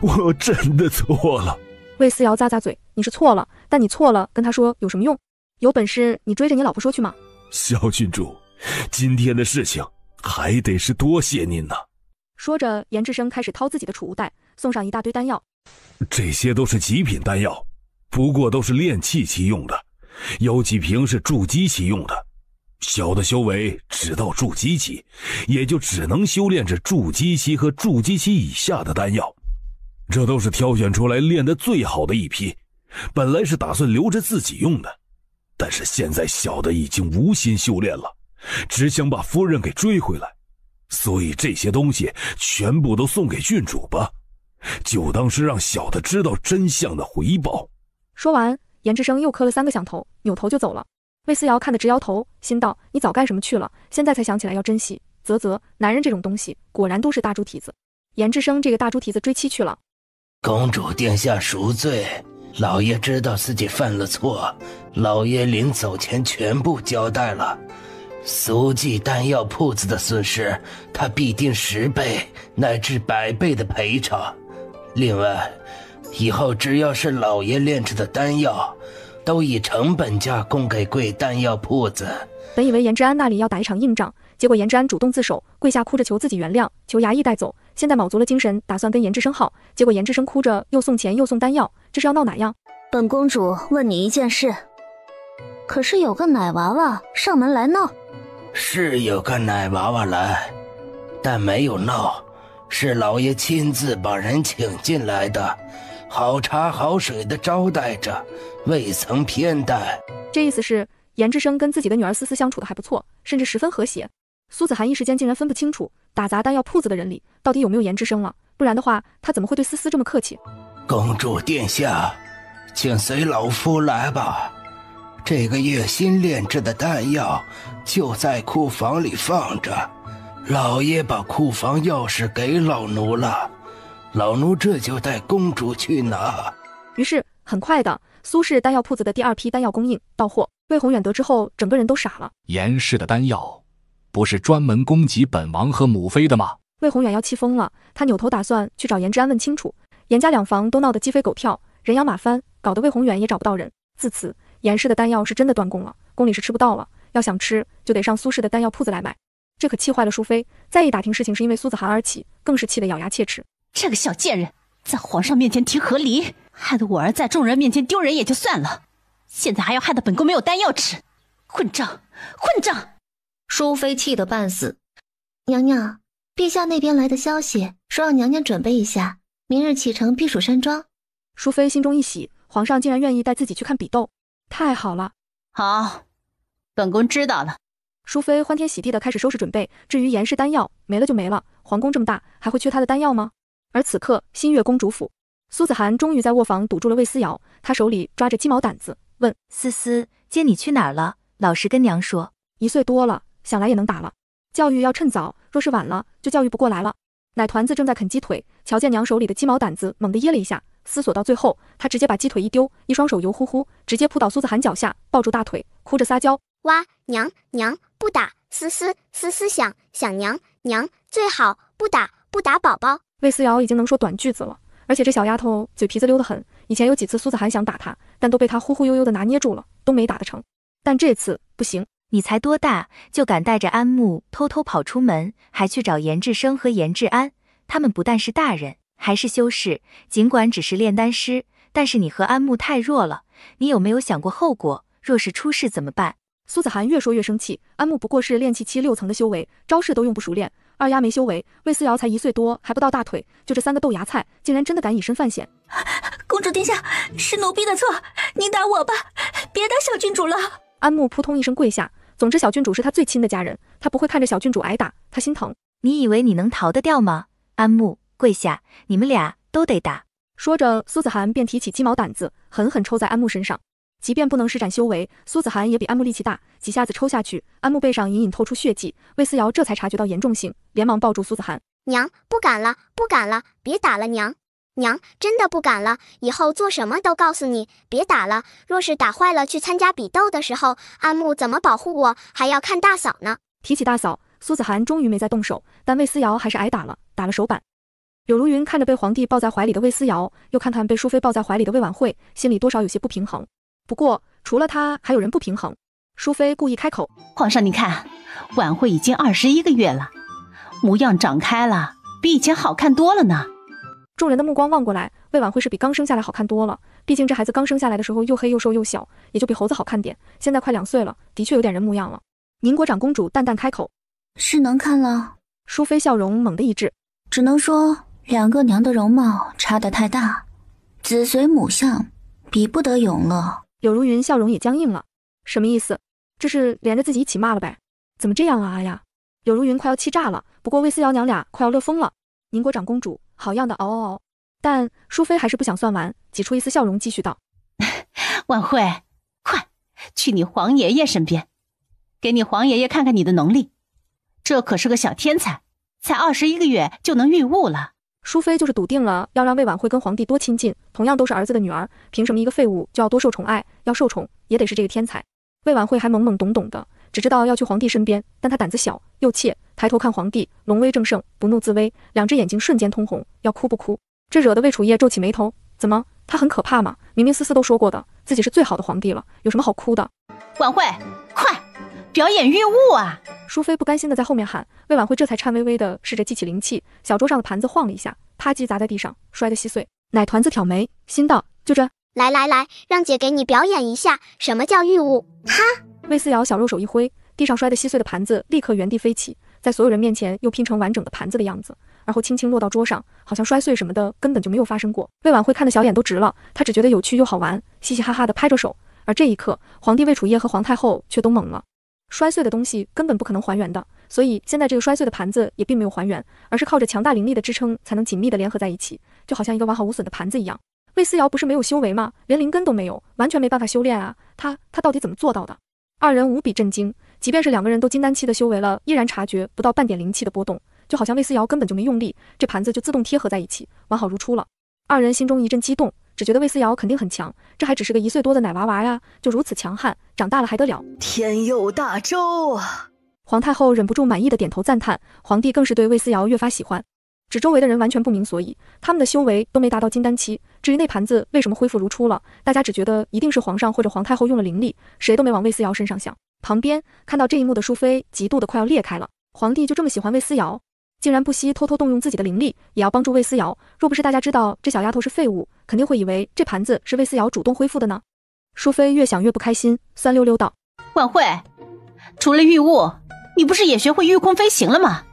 我真的错了。魏思瑶咂咂嘴，你是错了，但你错了跟他说有什么用？有本事你追着你老婆说去吗？小郡主，今天的事情还得是多谢您呢。说着，颜之生开始掏自己的储物袋，送上一大堆丹药。这些都是极品丹药，不过都是炼气期用的，有几瓶是筑基期用的。小的修为只到筑基期，也就只能修炼着筑基期和筑基期以下的丹药。这都是挑选出来炼得最好的一批，本来是打算留着自己用的，但是现在小的已经无心修炼了，只想把夫人给追回来，所以这些东西全部都送给郡主吧，就当是让小的知道真相的回报。说完，颜之生又磕了3个响头，扭头就走了。魏思瑶看得直摇头，心道：你早干什么去了？现在才想起来要珍惜。男人这种东西果然都是大猪蹄子。颜之生这个大猪蹄子追妻去了。公主殿下赎罪，老爷知道自己犯了错，老爷临走前全部交代了。俗记丹药铺子的损失，他必定10倍乃至100倍的赔偿。另外，以后只要是老爷炼制的丹药，都以成本价供给贵丹药铺子。本以为颜之安那里要打一场硬仗，结果颜之安主动自首，跪下哭着求自己原谅，求衙役带走。现在卯足了精神，打算跟颜之生耗，结果颜之生哭着又送钱又送丹药，这是要闹哪样？本公主问你一件事，可是有个奶娃娃上门来闹。是有个奶娃娃来，但没有闹，是老爷亲自把人请进来的，好茶好水的招待着，未曾偏待。这意思是颜之生跟自己的女儿思思相处的还不错，甚至十分和谐。苏子涵一时间竟然分不清楚打砸丹药铺子的人里到底有没有颜之生了，不然的话他怎么会对思思这么客气？公主殿下，请随老夫来吧，这个月新炼制的丹药就在库房里放着，老爷把库房钥匙给老奴了，老奴这就带公主去拿。于是很快的，苏氏丹药铺子的第2批丹药供应到货。魏宏远得知后整个人都傻了，颜氏的丹药不是专门供给本王和母妃的吗？魏宏远要气疯了，他扭头打算去找颜之安问清楚。颜家2房都闹得鸡飞狗跳，人仰马翻，搞得魏宏远也找不到人。自此颜氏的丹药是真的断供了，宫里是吃不到了，要想吃就得上苏氏的丹药铺子来买。这可气坏了淑妃，再一打听事情是因为苏子涵而起，更是气得咬牙切齿。这个小贱人在皇上面前提和离，害得我儿在众人面前丢人也就算了，现在还要害得本宫没有丹药吃，混账混账！淑妃气得半死。娘娘，陛下那边来的消息说让娘娘准备一下，明日启程避暑山庄。淑妃心中一喜，皇上竟然愿意带自己去看比斗，太好了。好，本宫知道了。淑妃欢天喜地地开始收拾准备。至于颜氏丹药，没了就没了，皇宫这么大，还会缺她的丹药吗？而此刻，新月公主府，苏子涵终于在卧房堵住了魏思瑶，她手里抓着鸡毛掸子，问思思：接你去哪儿了？老实跟娘说。1岁多了，想来也能打了。教育要趁早，若是晚了，就教育不过来了。奶团子正在啃鸡腿，瞧见娘手里的鸡毛掸子，猛地噎了一下，思索到最后，他直接把鸡腿一丢，一双手油乎乎，直接扑倒苏子涵脚下，抱住大腿，哭着撒娇：哇，娘不打，思思想娘最好不打宝宝。魏思瑶已经能说短句子了，而且这小丫头嘴皮子溜得很，以前有几次苏子涵想打她，但都被她忽忽悠悠的拿捏住了，都没打得成。但这次不行。你才多大，就敢带着安慕偷偷跑出门，还去找颜志生和颜志安？他们不但是大人，还是修士，尽管只是炼丹师，但是你和安慕太弱了，你有没有想过后果？若是出事怎么办？苏子涵越说越生气，安慕不过是炼气期6层的修为，招式都用不熟练，二丫没修为，魏思瑶才1岁多，还不到大腿，就这3个豆芽菜，竟然真的敢以身犯险。公主殿下，是奴婢的错，您打我吧，别打小郡主了。安慕扑通一声跪下，总之小郡主是他最亲的家人，他不会看着小郡主挨打，他心疼。你以为你能逃得掉吗？安慕，跪下，你们俩都得打。说着，苏子涵便提起鸡毛掸子，狠狠抽在安慕身上。即便不能施展修为，苏子涵也比安木力气大，几下子抽下去，安木背上隐隐透出血迹。魏思瑶这才察觉到严重性，连忙抱住苏子涵：“娘，不敢了，不敢了，别打了，娘。娘，真的不敢了，以后做什么都告诉你，别打了。若是打坏了，去参加比斗的时候，安木怎么保护我，还要看大嫂呢。”提起大嫂，苏子涵终于没再动手，但魏思瑶还是挨打了，打了手板。柳如云看着被皇帝抱在怀里的魏思瑶，又看看被淑妃抱在怀里的魏婉慧，心里多少有些不平衡。不过除了她，还有人不平衡。淑妃故意开口：“皇上，你看，婉慧已经21个月了，模样长开了，比以前好看多了呢。”众人的目光望过来，魏婉慧是比刚生下来好看多了。毕竟这孩子刚生下来的时候又黑又瘦又小，也就比猴子好看点。现在快2岁了，的确有点人模样了。宁国长公主淡淡开口：“是能看了。”淑妃笑容猛地一滞：“只能说2个娘的容貌差得太大，子随母相，比不得永乐。”柳如云笑容也僵硬了，什么意思？这是连着自己一起骂了呗？怎么这样啊呀！柳如云快要气炸了，不过魏思瑶娘俩快要乐疯了。宁国长公主好样的，嗷嗷嗷！但淑妃还是不想算完，挤出一丝笑容，继续道：“婉慧，快去你皇爷爷身边，给你皇爷爷看看你的能力。这可是个小天才，才21个月就能御物了。”淑妃就是笃定了要让魏婉慧跟皇帝多亲近，同样都是儿子的女儿，凭什么一个废物就要多受宠爱？要受宠也得是这个天才。魏婉慧还懵懵懂懂的，只知道要去皇帝身边，但她胆子小又怯，抬头看皇帝，龙威正盛，不怒自威，2只眼睛瞬间通红，要哭不哭？这惹得魏楚业皱起眉头，怎么他很可怕吗？明明思思都说过的，自己是最好的皇帝了，有什么好哭的？婉慧，快表演御物啊！淑妃不甘心的在后面喊，魏婉慧这才颤巍巍的试着记起灵气，小桌上的盘子晃了一下，啪叽砸在地上，摔得稀碎。奶团子挑眉，心道就这，来来来，让姐给你表演一下什么叫御物。哈！魏思瑶小肉手一挥，地上摔得稀碎的盘子立刻原地飞起，在所有人面前又拼成完整的盘子的样子，然后轻轻落到桌上，好像摔碎什么的根本就没有发生过。魏婉慧看得小眼都直了，她只觉得有趣又好玩，嘻嘻哈哈的拍着手。而这一刻，皇帝魏楚业和皇太后却都懵了。摔碎的东西根本不可能还原的，所以现在这个摔碎的盘子也并没有还原，而是靠着强大灵力的支撑才能紧密的联合在一起，就好像一个完好无损的盘子一样。魏思瑶不是没有修为吗？连灵根都没有，完全没办法修炼啊！他到底怎么做到的？二人无比震惊，即便是2个人都金丹期的修为了，依然察觉不到半点灵气的波动，就好像魏思瑶根本就没用力，这盘子就自动贴合在一起，完好如初了。二人心中一阵激动，只觉得魏思瑶肯定很强，这还只是个1岁多的奶娃娃呀，就如此强悍，长大了还得了？天佑大周啊！皇太后忍不住满意的点头赞叹，皇帝更是对魏思瑶越发喜欢。只周围的人完全不明所以，他们的修为都没达到金丹期，至于那盘子为什么恢复如初了，大家只觉得一定是皇上或者皇太后用了灵力，谁都没往魏思瑶身上想。旁边看到这一幕的淑妃嫉妒的快要裂开了，皇帝就这么喜欢魏思瑶，竟然不惜偷偷动用自己的灵力，也要帮助魏思瑶。若不是大家知道这小丫头是废物，肯定会以为这盘子是魏思瑶主动恢复的呢。淑妃越想越不开心，酸溜溜道：“婉慧，除了御物，你不是也学会御空飞行了吗？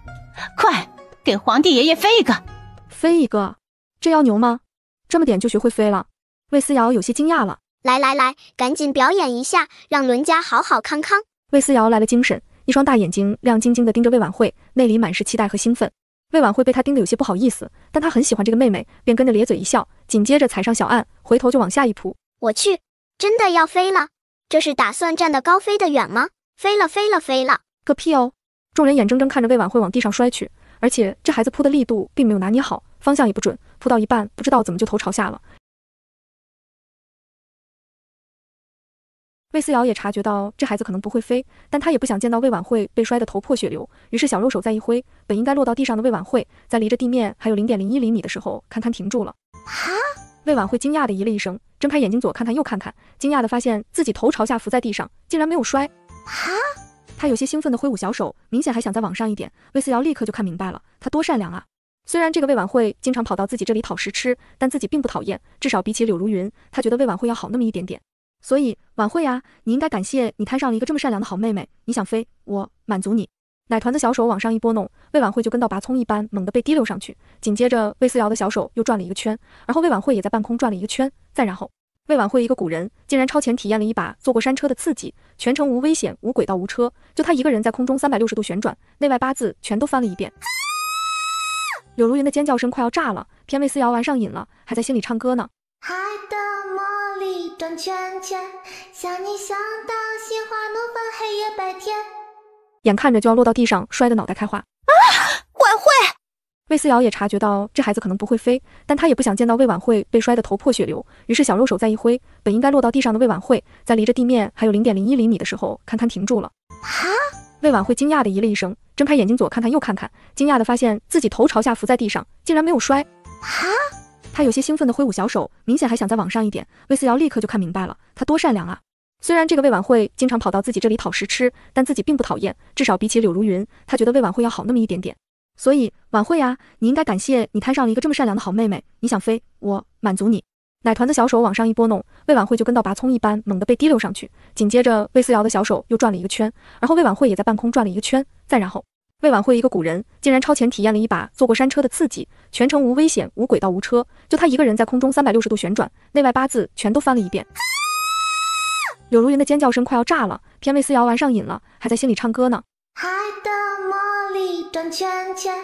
快给皇帝爷爷飞一个！”飞一个？这要牛吗？这么点就学会飞了？魏思瑶有些惊讶了。来来来，赶紧表演一下，让伦家好好康康。魏思瑶来了精神，一双大眼睛亮晶晶地盯着魏婉慧，内里满是期待和兴奋。魏婉慧被她盯得有些不好意思，但她很喜欢这个妹妹，便跟着咧嘴一笑，紧接着踩上小案，回头就往下一扑。我去，真的要飞了？这是打算站得高飞得远吗？飞了飞了飞了！个屁哦！众人眼睁睁看着魏婉慧往地上摔去，而且这孩子扑的力度并没有拿捏好，方向也不准，扑到一半不知道怎么就头朝下了。魏思瑶也察觉到这孩子可能不会飞，但他也不想见到魏婉慧被摔得头破血流，于是小肉手再一挥，本应该落到地上的魏婉慧，在离着地面还有0.01厘米的时候，堪堪停住了。魏婉慧惊讶地咦了一声，睁开眼睛左看看右看看，惊讶地发现自己头朝下浮在地上，竟然没有摔。他有些兴奋地挥舞小手，明显还想再往上一点。魏思瑶立刻就看明白了，他多善良啊！虽然这个魏婉慧经常跑到自己这里讨食吃，但自己并不讨厌，至少比起柳如云，他觉得魏婉慧要好那么一点点。所以婉慧啊，你应该感谢你摊上了一个这么善良的好妹妹。你想飞，我满足你。奶团子小手往上一拨弄，魏婉慧就跟到拔葱一般猛地被提溜上去。紧接着魏思瑶的小手又转了一个圈，然后魏婉慧也在半空转了一个圈，再然后魏婉慧一个古人竟然超前体验了一把坐过山车的刺激，全程无危险无轨道无车，就她一个人在空中360度旋转，内外八字全都翻了一遍。柳如云的尖叫声快要炸了，偏魏思瑶玩上瘾了，还在心里唱歌呢。海的魔里转圈圈，想你想到心花怒放黑夜白天。眼看着就要落到地上，摔得脑袋开花。晚会！魏思瑶也察觉到这孩子可能不会飞，但他也不想见到魏晚会被摔得头破血流，于是小肉手再一挥，本应该落到地上的魏晚会，在离着地面还有0.01厘米的时候，堪堪停住了。魏晚会惊讶地咦了一声，睁开眼睛左看看右看看，惊讶地发现自己头朝下伏在地上，竟然没有摔。他有些兴奋地挥舞小手，明显还想再往上一点。魏思瑶立刻就看明白了，他多善良啊！虽然这个魏晚会经常跑到自己这里讨食吃，但自己并不讨厌，至少比起柳如云，他觉得魏晚会要好那么一点点。所以晚会啊，你应该感谢你摊上了一个这么善良的好妹妹。你想飞，我满足你。奶团的小手往上一拨弄，魏晚会就跟到拔葱一般，猛地被提溜上去。紧接着，魏思瑶的小手又转了一个圈，然后魏晚会也在半空转了一个圈，再然后，魏晚会一个古人竟然超前体验了一把坐过山车的刺激，全程无危险、无轨道、无车，就他一个人在空中360度旋转，内外八字全都翻了一遍。柳如云的尖叫声快要炸了，偏魏思瑶玩上瘾了，还在心里唱歌呢。爱的魔力转圈圈，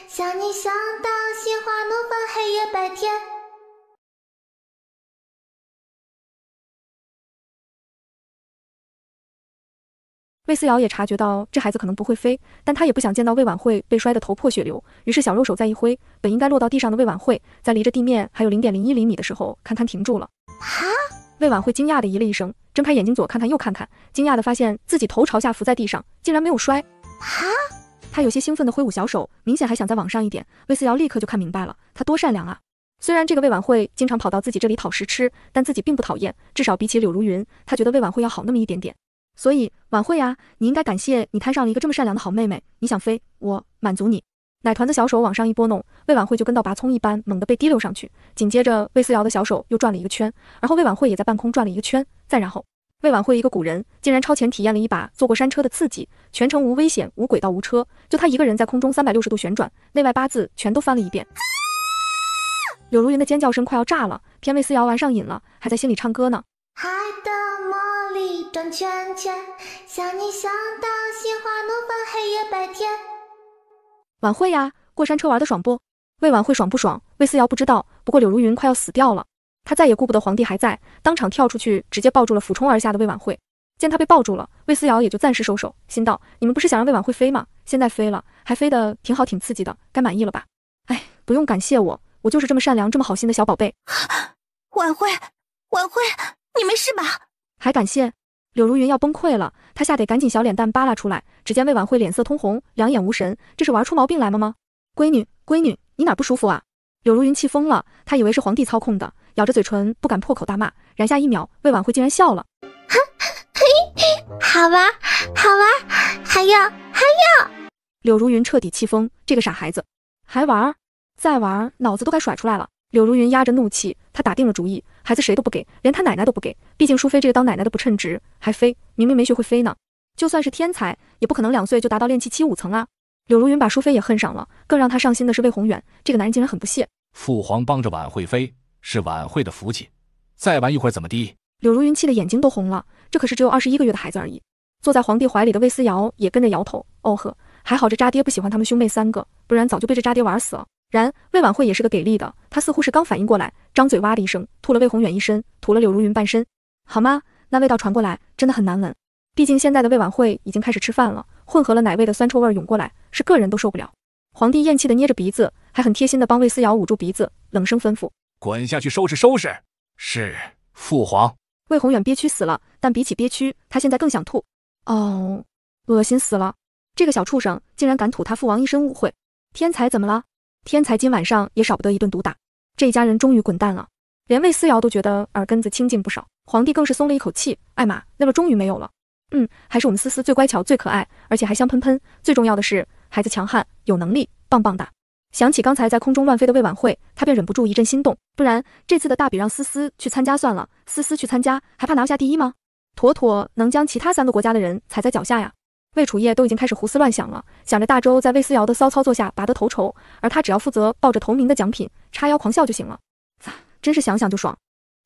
想你想到心花怒放黑夜白天。魏思瑶也察觉到这孩子可能不会飞，但他也不想见到魏晚会被摔得头破血流，于是小肉手再一挥，本应该落到地上的魏晚会，在离着地面还有0.01厘米的时候，堪堪停住了。魏晚会惊讶地咦了一声，睁开眼睛左看看右看看，惊讶地发现自己头朝下伏在地上，竟然没有摔。他有些兴奋地挥舞小手，明显还想再往上一点。魏思瑶立刻就看明白了，他多善良啊！虽然这个魏晚会经常跑到自己这里讨食吃，但自己并不讨厌，至少比起柳如云，他觉得魏晚会要好那么一点点。所以晚会啊，你应该感谢你摊上了一个这么善良的好妹妹。你想飞，我满足你。奶团的小手往上一拨弄，魏晚会就跟到拔葱一般，猛地被提溜上去。紧接着，魏思瑶的小手又转了一个圈，然后魏晚会也在半空转了一个圈，再然后，魏晚会一个古人竟然超前体验了一把坐过山车的刺激，全程无危险、无轨道、无车，就他一个人在空中360度旋转，内外八字全都翻了一遍。柳如云的尖叫声快要炸了，偏魏思瑶玩上瘾了，还在心里唱歌呢。爱的魔力转圈圈，想你想到心花怒放黑夜白天。晚会呀，过山车玩的爽不？魏晚会爽不爽？魏思瑶不知道，不过柳如云快要死掉了，他再也顾不得皇帝还在，当场跳出去，直接抱住了俯冲而下的魏晚会。见他被抱住了，魏思瑶也就暂时收手，心道：你们不是想让魏晚会飞吗？现在飞了，还飞得挺好，挺刺激的，该满意了吧？哎，不用感谢我，我就是这么善良、这么好心的小宝贝。晚会，你没事吧？还感谢？柳如云要崩溃了，她吓得赶紧小脸蛋扒拉出来。只见魏晚会脸色通红，两眼无神，这是玩出毛病来了吗？闺女，你哪不舒服啊？柳如云气疯了，她以为是皇帝操控的，咬着嘴唇不敢破口大骂。然下一秒，魏晚会竟然笑了。好玩，还要。柳如云彻底气疯，这个傻孩子，还玩？再玩，脑子都该甩出来了。柳如云压着怒气，她打定了主意，孩子谁都不给，连她奶奶都不给。毕竟淑妃这个当奶奶的不称职，还飞，明明没学会飞呢。就算是天才，也不可能2岁就达到炼气7、5层啊。柳如云把淑妃也恨上了，更让她伤心的是魏宏远，这个男人竟然很不屑。父皇帮着晚会飞，是晚会的福气，再玩一会儿怎么地？柳如云气得眼睛都红了，这可是只有21个月的孩子而已。坐在皇帝怀里的魏思瑶也跟着摇头，哦呵，还好这渣爹不喜欢他们兄妹3个，不然早就被这渣爹玩死了。然魏晚会也是个给力的，他似乎是刚反应过来，张嘴哇的一声，吐了魏宏远一身，吐了柳如云半身。好吗？那味道传过来，真的很难闻。毕竟现在的魏晚会已经开始吃饭了，混合了奶味的酸臭味涌过来，是个人都受不了。皇帝厌气的捏着鼻子，还很贴心的帮魏思瑶捂住鼻子，冷声吩咐：滚下去收拾。是，父皇。魏宏远憋屈死了，但比起憋屈，他现在更想吐。哦，恶心死了！这个小畜生竟然敢吐他父王一身污秽。天才怎么了？天才今晚上也少不得一顿毒打。这一家人终于滚蛋了，连魏思瑶都觉得耳根子清净不少，皇帝更是松了一口气。艾玛，那味终于没有了。还是我们思思最乖巧、最可爱，而且还香喷喷。最重要的是，孩子强悍，有能力，棒棒哒。想起刚才在空中乱飞的魏晚会，他便忍不住一阵心动。不然这次的大比让思思去参加算了，思思去参加还怕拿下第一吗？妥妥能将其他3个国家的人踩在脚下呀！魏楚业都已经开始胡思乱想了，想着大周在魏思瑶的骚操作下拔得头筹，而他只要负责抱着头名的奖品叉腰狂笑就行了。真是想想就爽。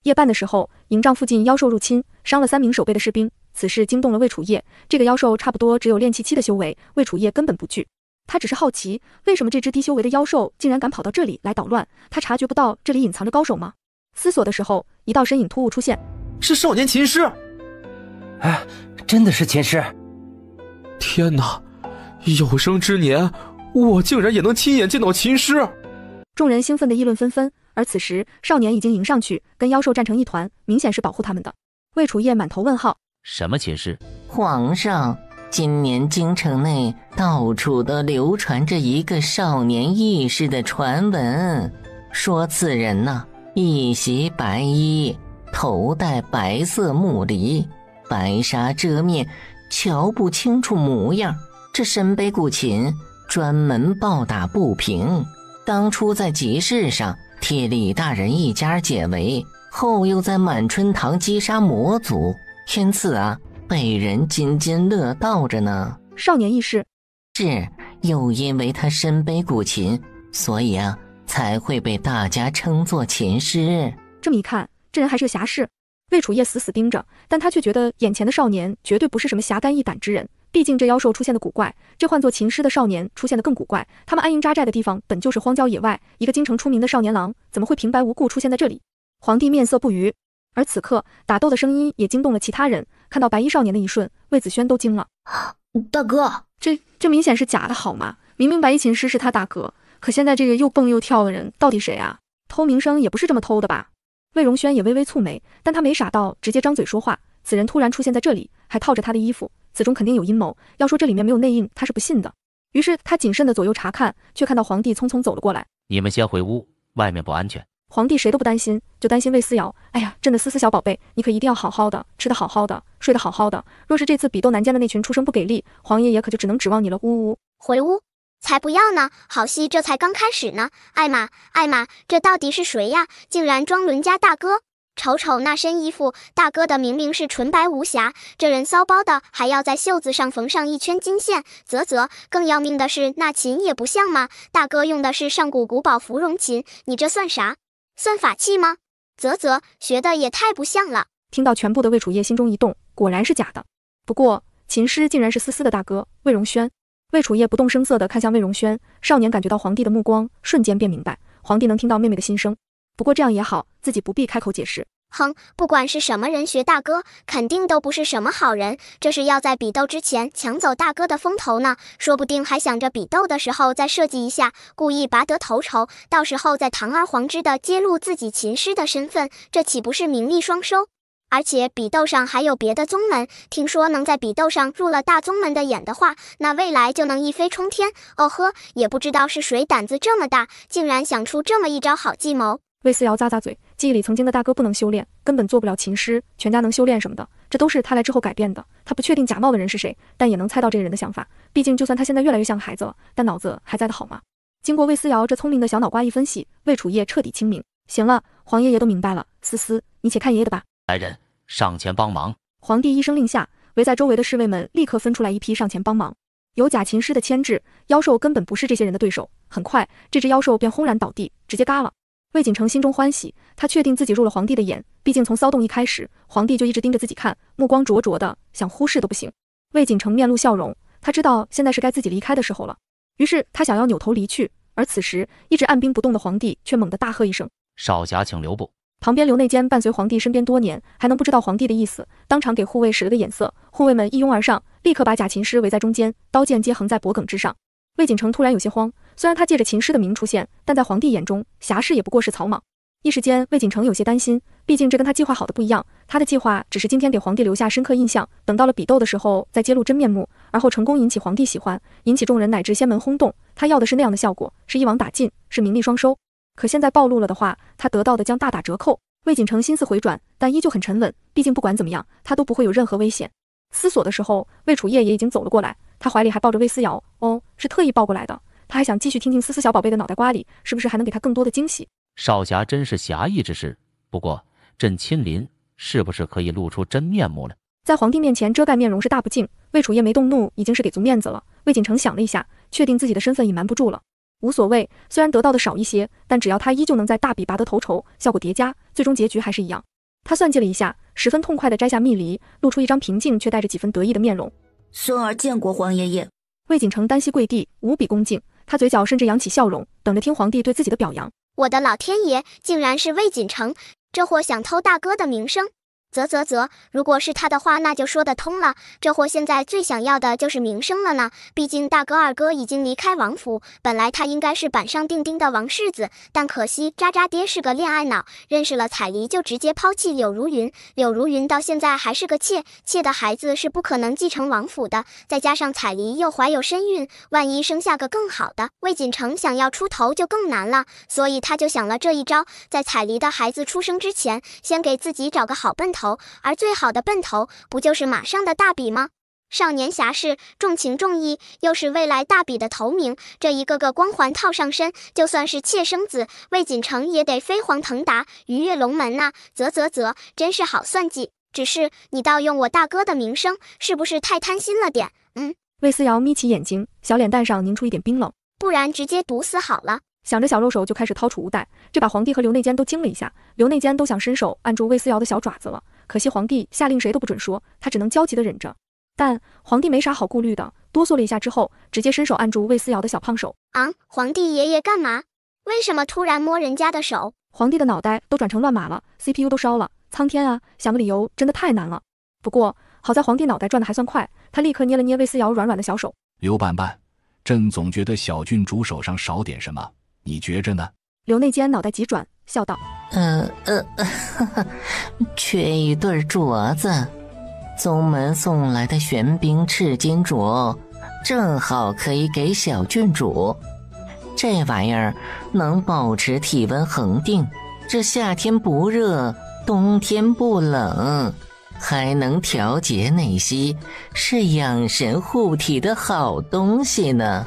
夜半的时候，营帐附近妖兽入侵，伤了3名守备的士兵，此事惊动了魏楚业。这个妖兽差不多只有炼气7的修为，魏楚业根本不惧。他只是好奇，为什么这只低修为的妖兽竟然敢跑到这里来捣乱？他察觉不到这里隐藏着高手吗？思索的时候，一道身影突兀出现，是少年琴师。哎，真的是琴师！天哪，有生之年，我竟然也能亲眼见到琴师！众人兴奋地议论纷纷，而此时少年已经迎上去，跟妖兽战成一团，明显是保护他们的。魏楚夜满头问号：什么琴师？皇上，今年京城内到处都流传着一个少年义士的传闻，说此人呢，一袭白衣，头戴白色木梨，白纱遮面，瞧不清楚模样。这身背古琴，专门暴打不平。当初在集市上替李大人一家解围，后又在满春堂击杀魔族，因此啊，被人津津乐道着呢。少年义士是，又因为他身背古琴，所以啊，才会被大家称作琴师。这么一看，这人还是个侠士。魏楚夜死死盯着，但他却觉得眼前的少年绝对不是什么侠肝义胆之人。毕竟这妖兽出现的古怪，这换作琴师的少年出现的更古怪。他们安营扎寨的地方本就是荒郊野外，一个京城出名的少年郎怎么会平白无故出现在这里？皇帝面色不愉，而此刻打斗的声音也惊动了其他人。看到白衣少年的一瞬，魏子轩都惊了。大哥，这明显是假的好吗？明明白衣琴师是他大哥，可现在这个又蹦又跳的人到底谁啊？偷名声也不是这么偷的吧？魏荣轩也微微蹙眉，但他没傻到直接张嘴说话。此人突然出现在这里，还套着他的衣服，此中肯定有阴谋。要说这里面没有内应，他是不信的。于是他谨慎的左右查看，却看到皇帝匆匆走了过来。你们先回屋，外面不安全。皇帝谁都不担心，就担心魏思瑶。哎呀，朕的思思小宝贝，你可一定要好好的，吃得好好的，睡得好好的。若是这次比斗南间的那群畜生不给力，皇爷爷可就只能指望你了。呜呜，回屋。才不要呢，好戏这才刚开始呢。艾玛，这到底是谁呀？竟然装伦家大哥！瞅瞅那身衣服，大哥的明明是纯白无瑕，这人骚包的还要在袖子上缝上一圈金线。更要命的是那琴也不像吗？大哥用的是上古古堡芙蓉琴，你这算啥？算法器吗？学的也太不像了。听到全部的魏楚夜心中一动，果然是假的。不过琴师竟然是思思的大哥魏荣轩。魏楚夜不动声色地看向魏荣轩，少年感觉到皇帝的目光，瞬间便明白皇帝能听到妹妹的心声。不过这样也好，自己不必开口解释。不管是什么人学大哥，肯定都不是什么好人，这是要在比斗之前抢走大哥的风头呢。说不定还想着比斗的时候再设计一下，故意拔得头筹，到时候再堂而皇之的揭露自己琴师的身份，这岂不是名利双收？而且比斗上还有别的宗门，听说能在比斗上入了大宗门的眼的话，那未来就能一飞冲天。哦呵，也不知道是谁胆子这么大，竟然想出这么一招好计谋。魏思瑶咂咂嘴，记忆里曾经的大哥不能修炼，根本做不了琴师，全家能修炼什么的，这都是他来之后改变的。他不确定假冒的人是谁，但也能猜到这个人的想法。毕竟就算他现在越来越像个孩子了，但脑子还在的好吗？经过魏思瑶这聪明的小脑瓜一分析，魏楚夜彻底清明。行了，皇爷爷都明白了，思思，你且看爷爷的吧。来人，上前帮忙！皇帝一声令下，围在周围的侍卫们立刻分出来一批上前帮忙。有假琴师的牵制，妖兽根本不是这些人的对手。很快，这只妖兽便轰然倒地，直接嘎了。魏锦城心中欢喜，他确定自己入了皇帝的眼，毕竟从骚动一开始，皇帝就一直盯着自己看，目光灼灼的，想忽视都不行。魏锦城面露笑容，他知道现在是该自己离开的时候了，于是他想要扭头离去，而此时一直按兵不动的皇帝却猛地大喝一声：少侠请留步！旁边刘内监伴随皇帝身边多年，还能不知道皇帝的意思，当场给护卫使了个眼色，护卫们一拥而上，立刻把假琴师围在中间，刀剑皆横在脖颈之上。魏锦城突然有些慌，虽然他借着琴师的名出现，但在皇帝眼中，侠士也不过是草莽。一时间，魏锦城有些担心，毕竟这跟他计划好的不一样。他的计划只是今天给皇帝留下深刻印象，等到了比斗的时候再揭露真面目，而后成功引起皇帝喜欢，引起众人乃至仙门轰动。他要的是那样的效果，是一网打尽，是名利双收。可现在暴露了的话，他得到的将大打折扣。魏锦城心思回转，但依旧很沉稳，毕竟不管怎么样，他都不会有任何危险。思索的时候，魏楚夜也已经走了过来，他怀里还抱着魏思瑶，是特意抱过来的。他还想继续听听思思小宝贝的脑袋瓜里，是不是还能给他更多的惊喜。少侠真是侠义之士，不过朕亲临，是不是可以露出真面目了？在皇帝面前遮盖面容是大不敬，魏楚夜没动怒，已经是给足面子了。魏锦城想了一下，确定自己的身份隐瞒不住了。无所谓，虽然得到的少一些，但只要他依旧能在大比拔得头筹，效果叠加，最终结局还是一样。他算计了一下，十分痛快地摘下蜜梨，露出一张平静却带着几分得意的面容。孙儿见过皇爷爷。魏锦城单膝跪地，无比恭敬，他嘴角甚至扬起笑容，等着听皇帝对自己的表扬。我的老天爷，竟然是魏锦城！这货想偷大哥的名声。如果是他的话，那就说得通了。这货现在最想要的就是名声了呢。毕竟大哥二哥已经离开王府，本来他应该是板上钉钉的王世子，但可惜渣渣爹是个恋爱脑，认识了彩梨就直接抛弃柳如云。柳如云到现在还是个妾，妾的孩子是不可能继承王府的。再加上彩梨又怀有身孕，万一生下个更好的，魏锦成想要出头就更难了。所以他就想了这一招，在彩梨的孩子出生之前，先给自己找个好奔头。而最好的奔头不就是马上的大比吗？少年侠士，重情重义，又是未来大比的头名，这一个个光环套上身，就算是妾生子，魏锦成也得飞黄腾达，鱼跃龙门呐！真是好算计。只是你盗用我大哥的名声，是不是太贪心了点？魏思瑶眯起眼睛，小脸蛋上凝出一点冰冷。不然直接毒死好了。想着，小肉手就开始掏储物袋，这把皇帝和刘内监都惊了一下，刘内监都想伸手按住魏思瑶的小爪子了，可惜皇帝下令谁都不准说，他只能焦急地忍着。但皇帝没啥好顾虑的，哆嗦了一下之后，直接伸手按住魏思瑶的小胖手。皇帝爷爷干嘛？为什么突然摸人家的手？皇帝的脑袋都转成乱码了 ，CPU 都烧了，苍天啊，想个理由真的太难了。不过好在皇帝脑袋转得还算快，他立刻捏了捏魏思瑶软软的小手。刘半半，朕总觉得小郡主手上少点什么，你觉着呢？刘内监脑袋急转，笑道：缺一对镯子，宗门送来的玄冰赤金镯，正好可以给小郡主。这玩意儿能保持体温恒定，这夏天不热，冬天不冷，还能调节内息，是养神护体的好东西呢。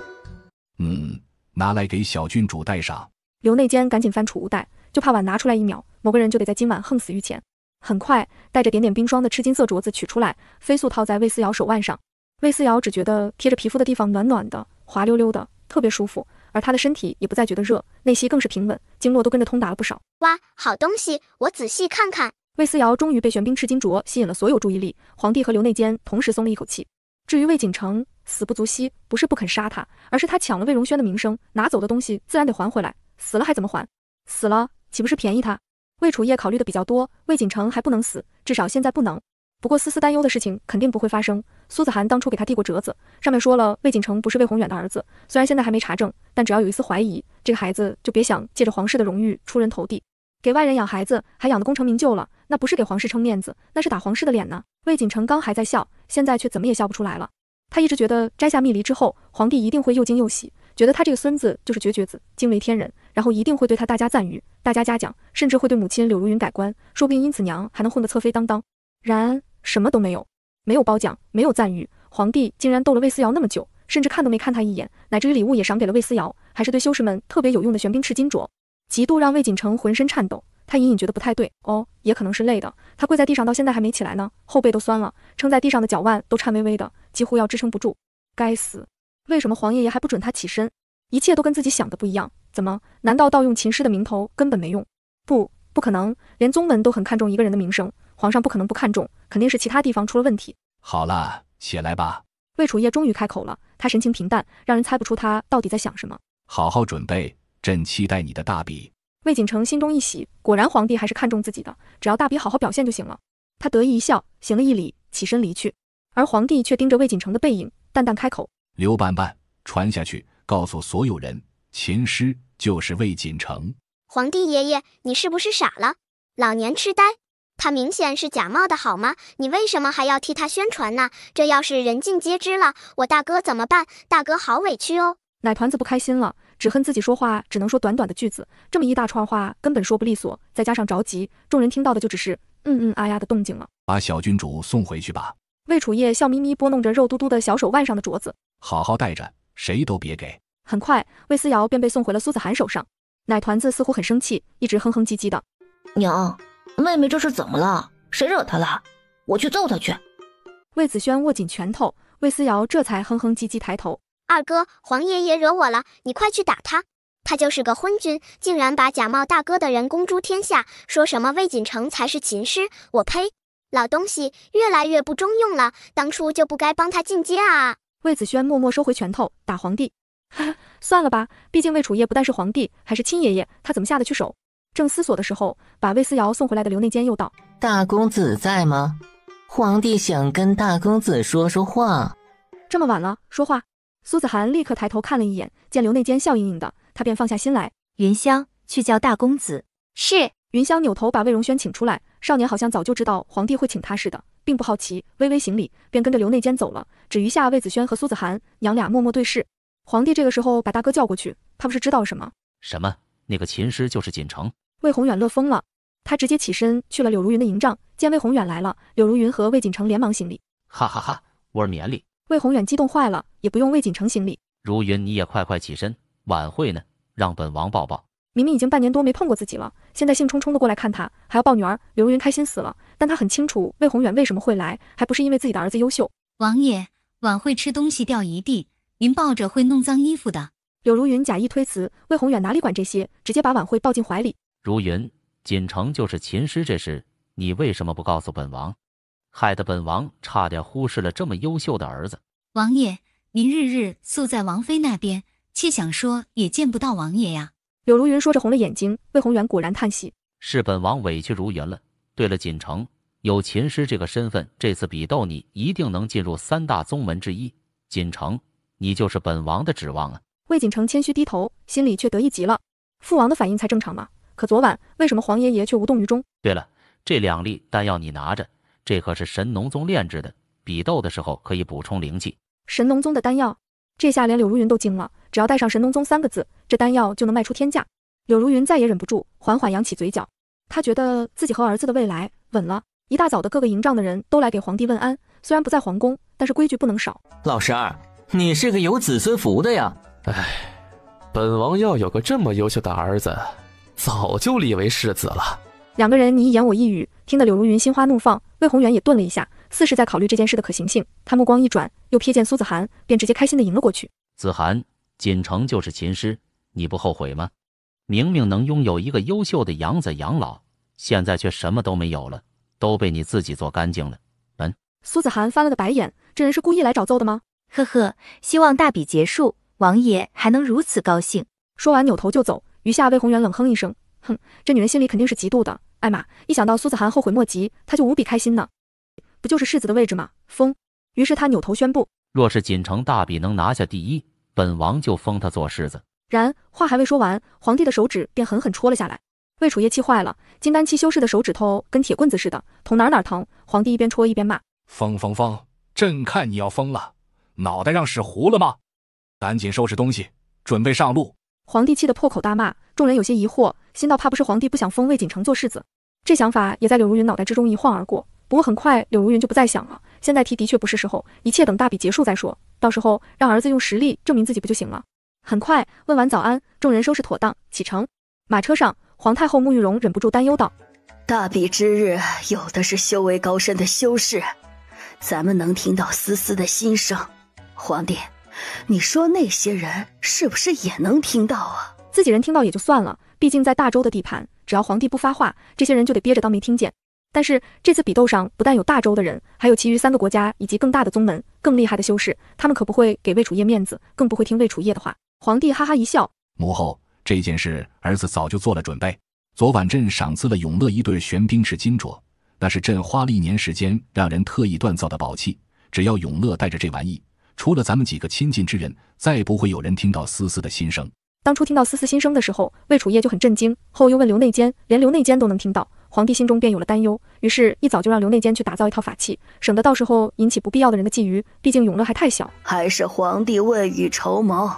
拿来给小郡主戴上。刘内监赶紧翻储物袋，就怕晚拿出来一秒，某个人就得在今晚横死于前。很快，带着点点冰霜的赤金色镯子取出来，飞速套在魏思瑶手腕上。魏思瑶只觉得贴着皮肤的地方暖暖的，滑溜溜的，特别舒服，而她的身体也不再觉得热，内息更是平稳，经络都跟着通达了不少。哇，好东西，我仔细看看。魏思瑶终于被玄冰赤金镯吸引了所有注意力，皇帝和刘内监同时松了一口气。至于魏锦成，死不足惜，不是不肯杀他，而是他抢了魏荣轩的名声，拿走的东西自然得还回来，死了还怎么还？死了岂不是便宜他？魏楚业考虑的比较多，魏锦成还不能死，至少现在不能。不过丝丝担忧的事情肯定不会发生。苏子涵当初给他递过折子，上面说了魏锦成不是魏宏远的儿子，虽然现在还没查证，但只要有一丝怀疑，这个孩子就别想借着皇室的荣誉出人头地。给外人养孩子还养得功成名就了，那不是给皇室撑面子，那是打皇室的脸呢。魏锦成刚还在笑，现在却怎么也笑不出来了。他一直觉得摘下蜜梨之后，皇帝一定会又惊又喜，觉得他这个孙子就是绝子，惊为天人，然后一定会对他大加赞誉，大加嘉奖，甚至会对母亲柳如云改观，说不定因此娘还能混得侧妃当当。然什么都没有，没有褒奖，没有赞誉，皇帝竟然逗了魏思瑶那么久，甚至看都没看他一眼，乃至于礼物也赏给了魏思瑶，还是对修士们特别有用的玄冰赤金镯，极度让魏锦成浑身颤抖。他隐隐觉得不太对，也可能是累的，他跪在地上到现在还没起来呢，后背都酸了，撑在地上的脚腕都颤巍巍的，几乎要支撑不住。该死，为什么皇爷爷还不准他起身？一切都跟自己想的不一样，怎么？难道盗用秦师的名头根本没用？不可能，连宗门都很看重一个人的名声，皇上不可能不看重，肯定是其他地方出了问题。好了，起来吧。魏楚业终于开口了，他神情平淡，让人猜不出他到底在想什么。好好准备，朕期待你的大比。魏锦成心中一喜，果然皇帝还是看重自己的，只要大比好好表现就行了。他得意一笑，行了一礼，起身离去。而皇帝却盯着魏锦成的背影，淡淡开口：刘半半，传下去，告诉所有人，秦师就是魏锦成。皇帝爷爷，你是不是傻了？老年痴呆？他明显是假冒的好吗？你为什么还要替他宣传呢？这要是人尽皆知了，我大哥怎么办？大哥好委屈哦。奶团子不开心了，只恨自己说话只能说短短的句子，这么一大串话根本说不利索，再加上着急，众人听到的就只是啊呀的动静了。把小郡主送回去吧。魏楚业笑眯眯拨弄着肉嘟嘟的小手腕上的镯子，好好带着，谁都别给。很快，魏思瑶便被送回了苏子涵手上。奶团子似乎很生气，一直哼哼唧唧的。娘，妹妹这是怎么了？谁惹她了？我去揍她去。魏子轩握紧拳头，魏思瑶这才哼哼唧唧抬头。二哥，皇爷爷惹我了，你快去打他。他就是个昏君，竟然把假冒大哥的人公诸天下，说什么魏锦成才是秦师，我呸！老东西越来越不中用了，当初就不该帮他进阶啊！魏子轩默默收回拳头，打皇帝。算了吧，毕竟魏楚业不但是皇帝，还是亲爷爷，他怎么下得去手？正思索的时候，把魏思瑶送回来的刘内监又道：“大公子在吗？皇帝想跟大公子说说话。”这么晚了，说话？苏子涵立刻抬头看了一眼，见刘内监笑盈盈的，他便放下心来。云香，去叫大公子。是。云香扭头把魏荣轩请出来，少年好像早就知道皇帝会请他似的，并不好奇，微微行礼，便跟着刘内监走了，只余下魏子轩和苏子涵，娘俩默默对视。皇帝这个时候把大哥叫过去，他不是知道了什么？什么？那个琴师就是锦城？魏宏远乐疯了，他直接起身去了柳如云的营帐，见魏宏远来了，柳如云和魏锦城连忙行礼。哈哈哈，我儿免礼。魏宏远激动坏了，也不用魏锦城行礼。如云，你也快快起身，晚会呢，让本王抱抱。明明已经半年多没碰过自己了，现在兴冲冲的过来看他，还要抱女儿，刘如云开心死了。但他很清楚魏宏远为什么会来，还不是因为自己的儿子优秀。王爷，晚会吃东西掉一地，您抱着会弄脏衣服的。柳如云假意推辞，魏宏远哪里管这些，直接把晚会抱进怀里。如云，锦城就是琴师这事，你为什么不告诉本王？害得本王差点忽视了这么优秀的儿子。王爷，您日日宿在王妃那边，妾想说也见不到王爷呀。柳如云说着红了眼睛，魏宏远果然叹息：“是本王委屈如云了。对了，锦城有琴师这个身份，这次比斗你一定能进入3大宗门之一。锦城，你就是本王的指望啊。”魏锦城谦虚低头，心里却得意极了。父王的反应才正常嘛，可昨晚为什么黄爷爷却无动于衷？对了，这2粒丹药你拿着，这可是神农宗炼制的，比斗的时候可以补充灵气。神农宗的丹药，这下连柳如云都惊了。只要带上神农宗3个字，这丹药就能卖出天价。柳如云再也忍不住，缓缓扬起嘴角。他觉得自己和儿子的未来稳了。一大早的各个营帐的人都来给皇帝问安，虽然不在皇宫，但是规矩不能少。老十二，你是个有子孙福的呀。哎，本王要有个这么优秀的儿子，早就立为世子了。2个人你一言我一语，听得柳如云心花怒放。魏宏远也顿了一下，似是在考虑这件事的可行性。他目光一转，又瞥见苏子涵，便直接开心地迎了过去。子涵，锦城就是琴师，你不后悔吗？明明能拥有一个优秀的养子养老，现在却什么都没有了，都被你自己做干净了。苏子涵翻了个白眼，这人是故意来找揍的吗？呵呵，希望大比结束，王爷还能如此高兴。说完扭头就走。余下魏宏远冷哼一声，哼，这女人心里肯定是嫉妒的。艾玛一想到苏子涵后悔莫及，他就无比开心呢。不就是世子的位置吗？封。于是他扭头宣布，若是锦城大比能拿下第1，本王就封他做世子。然话还未说完，皇帝的手指便狠狠戳了下来。魏楚夜气坏了，金丹期修士的手指头跟铁棍子似的，捅哪疼。皇帝一边戳一边骂：封，朕看你要疯了，脑袋让屎糊了吗？赶紧收拾东西，准备上路。皇帝气得破口大骂，众人有些疑惑，心道怕不是皇帝不想封魏锦城做世子。这想法也在柳如云脑袋之中一晃而过。不过很快柳如云就不再想了，现在提的确不是时候，一切等大比结束再说，到时候让儿子用实力证明自己不就行了。很快问完早安，众人收拾妥当启程。马车上，皇太后沐玉容忍不住担忧道：大比之日，有的是修为高深的修士，咱们能听到丝丝的心声。皇帝，你说那些人是不是也能听到啊？自己人听到也就算了，毕竟在大周的地盘，只要皇帝不发话，这些人就得憋着当没听见。但是这次比斗上不但有大周的人，还有其余3个国家以及更大的宗门、更厉害的修士，他们可不会给魏楚夜面子，更不会听魏楚夜的话。皇帝哈哈一笑：母后，这件事儿子早就做了准备。昨晚朕赏赐了永乐1对玄冰赤金镯，那是朕花了1年时间让人特意锻造的宝器。只要永乐带着这玩意，除了咱们几个亲近之人，再不会有人听到丝丝的心声。当初听到丝丝心声的时候，魏楚夜就很震惊，后又问刘内监，连刘内监都能听到，皇帝心中便有了担忧，于是一早就让刘内监去打造一套法器，省得到时候引起不必要的人的觊觎，毕竟永乐还太小。还是皇帝未雨绸缪，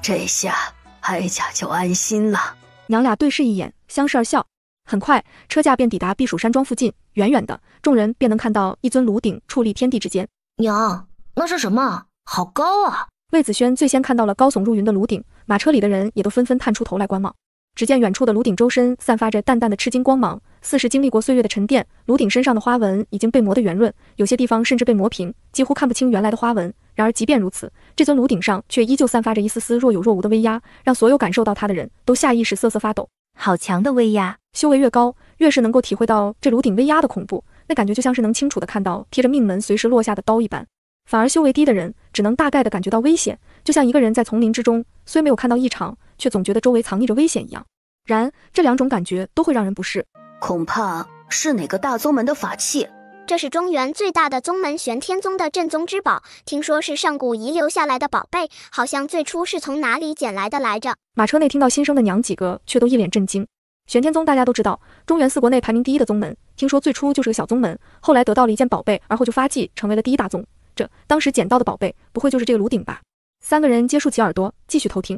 这下哀家就安心了。娘俩对视一眼，相视而笑。很快车驾便抵达避暑山庄附近，远远的众人便能看到一尊炉鼎矗立天地之间。娘，那是什么？好高啊！魏子轩最先看到了高耸入云的炉鼎，马车里的人也都纷纷探出头来观望。只见远处的炉鼎周身散发着淡淡的赤金光芒，似是经历过岁月的沉淀。炉鼎身上的花纹已经被磨得圆润，有些地方甚至被磨平，几乎看不清原来的花纹。然而即便如此，这尊炉鼎上却依旧散发着一丝丝若有若无的威压，让所有感受到它的人都下意识瑟瑟发抖。好强的威压！修为越高，越是能够体会到这炉鼎威压的恐怖，那感觉就像是能清楚地看到贴着命门随时落下的刀一般。反而修为低的人只能大概地感觉到危险，就像一个人在丛林之中，虽没有看到异常，却总觉得周围藏匿着危险一样。然这2种感觉都会让人不适。恐怕是哪个大宗门的法器。这是中原最大的宗门玄天宗的镇宗之宝，听说是上古遗留下来的宝贝，好像最初是从哪里捡来的来着。马车内听到新生的娘几个却都一脸震惊。玄天宗大家都知道，中原4国内排名第1的宗门，听说最初就是个小宗门，后来得到了一件宝贝，而后就发迹成为了第1大宗。这当时捡到的宝贝，不会就是这个炉鼎吧？3个人皆竖起耳朵，继续偷听。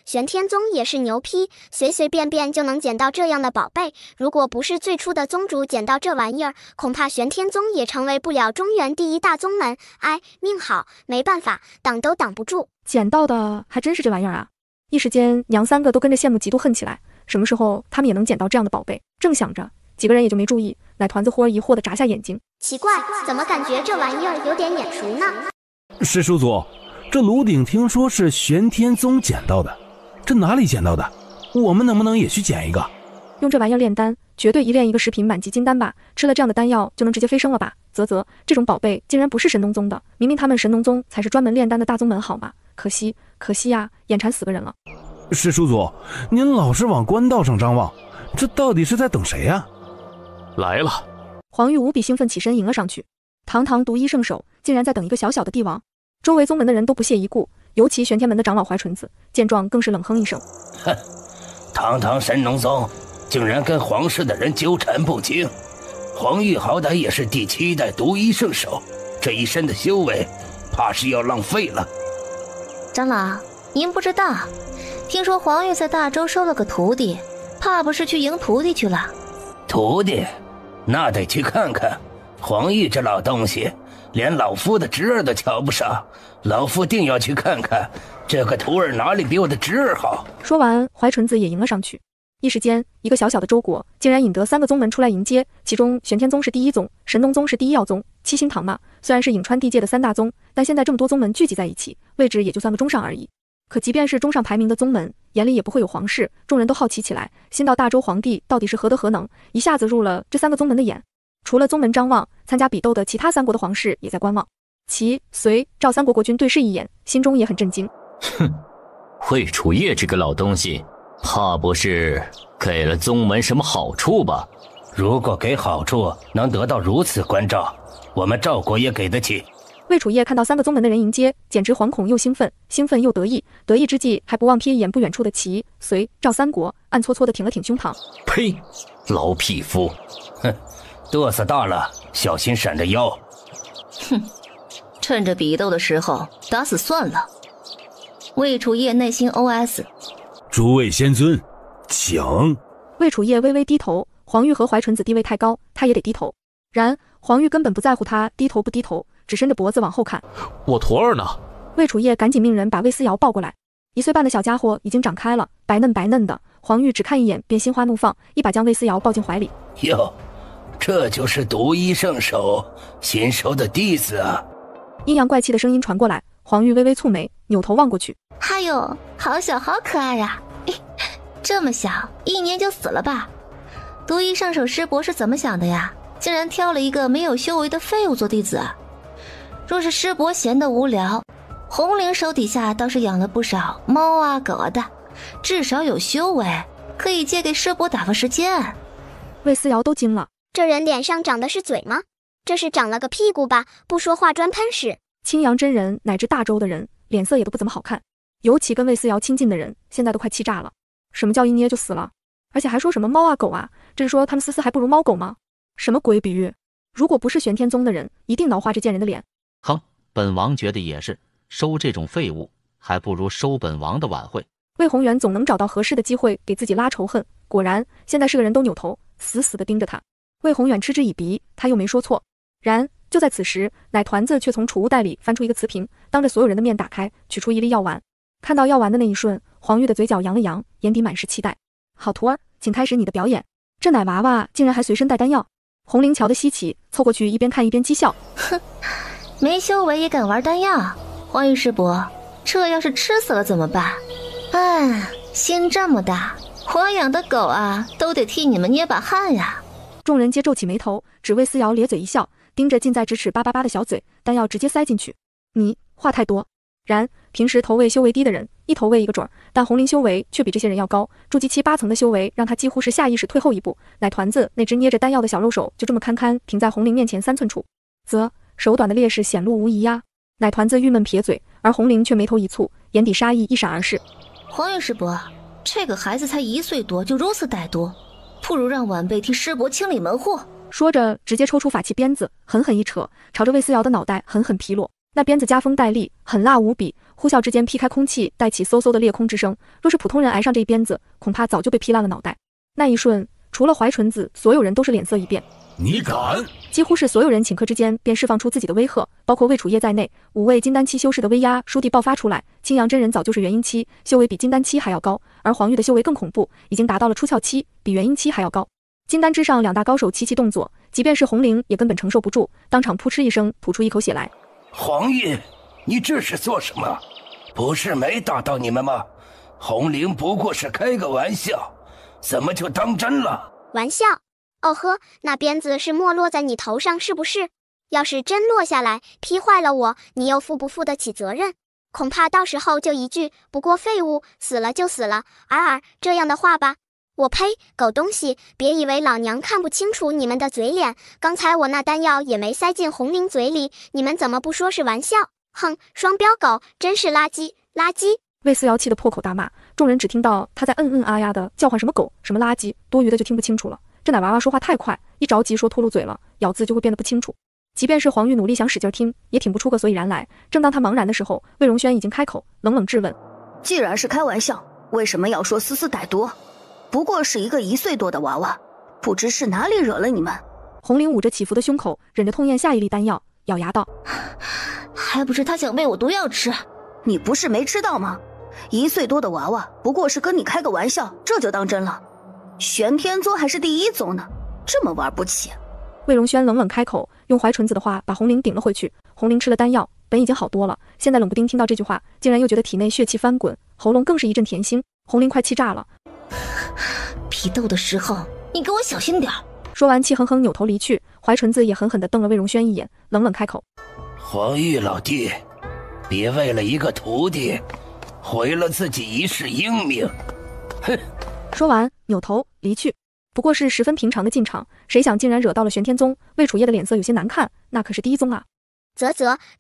玄天宗也是牛批，随随便便就能捡到这样的宝贝。如果不是最初的宗主捡到这玩意儿，恐怕玄天宗也成为不了中原第1大宗门。哎，命好，没办法，挡都挡不住。捡到的还真是这玩意儿啊！一时间，娘3个都跟着羡慕嫉妒恨起来。什么时候他们也能捡到这样的宝贝？正想着，几个人也就没注意。奶团子忽而疑惑地眨下眼睛，奇怪，怎么感觉这玩意儿有点眼熟呢？师叔祖，这炉鼎听说是玄天宗捡到的，这哪里捡到的？我们能不能也去捡一个？用这玩意儿炼丹，绝对一炼一个10品满级金丹吧？吃了这样的丹药就能直接飞升了吧？这种宝贝竟然不是神农宗的，明明他们神农宗才是专门炼丹的大宗门好吗？可惜呀，眼馋死个人了。师叔祖，您老是往官道上张望，这到底是在等谁呀？来了！黄玉无比兴奋，起身迎了上去。堂堂独一圣手，竟然在等一个小小的帝王。周围宗门的人都不屑一顾，尤其玄天门的长老怀纯子见状更是冷哼一声：哼，堂堂神农宗竟然跟皇室的人纠缠不清。黄玉好歹也是第7代独一圣手，这一身的修为怕是要浪费了。长老，您不知道，听说黄玉在大周收了个徒弟，怕不是去迎徒弟去了。徒弟？那得去看看。黄玉这老东西连老夫的侄儿都瞧不上，老夫定要去看看这个徒儿哪里比我的侄儿好。说完，怀纯子也迎了上去。一时间，一个小小的周国竟然引得3个宗门出来迎接，其中玄天宗是第1宗，神农宗是第1要宗，七星堂嘛，虽然是颍川地界的3大宗，但现在这么多宗门聚集在一起，位置也就算个中上而已。可即便是中上排名的宗门，眼里也不会有皇室，众人都好奇起来，新到大周皇帝到底是何德何能，一下子入了这3个宗门的眼。除了宗门张望，参加比斗的其他3国的皇室也在观望。齐、隋、赵3国国君对视一眼，心中也很震惊。哼，魏楚业这个老东西，怕不是给了宗门什么好处吧？如果给好处能得到如此关照，我们赵国也给得起。魏楚业看到3个宗门的人迎接，简直惶恐又兴奋，兴奋又得意，得意之际还不忘瞥一眼不远处的齐、隋、赵3国，暗搓搓地挺了挺胸膛。呸！老匹夫！哼，嘚瑟大了，小心闪着腰。哼，趁着比斗的时候打死算了。魏楚业内心 OS： 诸位仙尊，请。魏楚业微微低头，黄玉和怀纯子地位太高，他也得低头。然黄玉根本不在乎他低头不低头，只伸着脖子往后看。我徒儿呢？魏楚业赶紧命人把魏思瑶抱过来。1岁半的小家伙已经长开了，白嫩白嫩的。黄玉只看一眼便心花怒放，一把将魏思瑶抱进怀里。哟，这就是独一圣手新收的弟子啊！阴阳怪气的声音传过来，黄玉微微蹙眉，扭头望过去。哎呦，好小好可爱呀！这么小，1年就死了吧？独一圣手师伯是怎么想的呀？竟然挑了一个没有修为的废物做弟子。若是师伯闲得无聊，红灵手底下倒是养了不少猫啊狗啊的，至少有修为，可以借给师伯打发时间。魏思瑶都惊了，这人脸上长的是嘴吗？这是长了个屁股吧？不说话专喷屎。青阳真人乃至大周的人脸色也都不怎么好看，尤其跟魏思瑶亲近的人现在都快气炸了。什么叫一捏就死了？而且还说什么猫啊狗啊，这是说他们思思还不如猫狗吗？什么鬼比喻？如果不是玄天宗的人，一定挠花这贱人的脸。哼，本王觉得也是，收这种废物还不如收本王的晚会。魏宏远总能找到合适的机会给自己拉仇恨，果然现在是个人都扭头死死地盯着他。魏宏远嗤之以鼻，他又没说错。然就在此时，奶团子却从储物袋里翻出一个瓷瓶，当着所有人的面打开，取出一粒药丸。看到药丸的那一瞬，黄玉的嘴角扬了扬，眼底满是期待。好徒儿，请开始你的表演。这奶娃娃竟然还随身带丹药。红灵瞧得稀奇，凑过去一边看一边讥笑。哼，没修为也敢玩丹药？黄玉师伯，这要是吃死了怎么办？心这么大，我养的狗啊都得替你们捏把汗呀。众人皆皱起眉头，只魏思瑶咧嘴一笑，盯着近在咫尺叭叭叭的小嘴，丹药直接塞进去。你话太多。然平时头位修为低的人，一头喂一个准儿，但红灵修为却比这些人要高，筑基期8层的修为让他几乎是下意识退后一步。奶团子那只捏着丹药的小肉手就这么堪堪停在红灵面前3寸处，则手短的劣势显露无遗呀。奶团子郁闷撇嘴，而红灵却眉头一蹙，眼底杀意一闪而逝。黄玉师伯，这个孩子才1岁多就如此歹毒，不如让晚辈替师伯清理门户。说着，直接抽出法器鞭子，狠狠一扯，朝着魏思瑶的脑袋狠狠劈落。那鞭子夹锋带利，狠辣无比，呼啸之间劈开空气，带起嗖嗖的裂空之声。若是普通人挨上这一鞭子，恐怕早就被劈烂了脑袋。那一瞬，除了怀纯子，所有人都是脸色一变。你敢！几乎是所有人顷刻之间便释放出自己的威吓，包括魏楚业在内，5位金丹期修士的威压倏地爆发出来。青阳真人早就是元婴期，修为比金丹期还要高，而黄玉的修为更恐怖，已经达到了出窍期，比元婴期还要高。金丹之上2大高手齐齐动作，即便是红灵也根本承受不住，当场扑哧一声吐出一口血来。黄玉，你这是做什么？不是没打到你们吗？红灵不过是开个玩笑，怎么就当真了？玩笑？哦呵，那鞭子是没落在你头上是不是？要是真落下来劈坏了我，你又负不负得起责任？恐怕到时候就一句不过废物，死了就死了，这样的话吧。我呸，狗东西，别以为老娘看不清楚你们的嘴脸，刚才我那丹药也没塞进红灵嘴里，你们怎么不说是玩笑？哼，双标狗，真是垃圾，垃圾！魏思瑶气得破口大骂，众人只听到他在啊呀的叫唤什么狗，什么垃圾，多余的就听不清楚了。这奶娃娃说话太快，一着急说脱路嘴了，咬字就会变得不清楚。即便是黄玉努力想使劲听，也挺不出个所以然来。正当他茫然的时候，魏荣轩已经开口，冷冷质问：既然是开玩笑，为什么要说思思歹毒？不过是一个1岁多的娃娃，不知是哪里惹了你们。红灵捂着起伏的胸口，忍着痛咽下一粒丹药，咬牙道：还不是他想喂我毒药吃？你不是没吃到吗？1岁多的娃娃不过是跟你开个玩笑，这就当真了？玄天宗还是第1宗呢，这么玩不起。魏荣轩冷冷开口，用怀纯子的话把红灵顶了回去。红灵吃了丹药，本已经好多了，现在冷不丁听到这句话，竟然又觉得体内血气翻滚，喉咙更是一阵甜腥。红灵快气炸了。批斗的时候你给我小心点。说完气哼哼扭头离去，怀纯子也狠狠地瞪了魏荣轩一眼，冷冷开口：黄玉老弟，别为了一个徒弟毁了自己一世英名。哼！说完扭头离去。不过是十分平常的进场，谁想竟然惹到了玄天宗。魏楚业的脸色有些难看，那可是第1宗啊。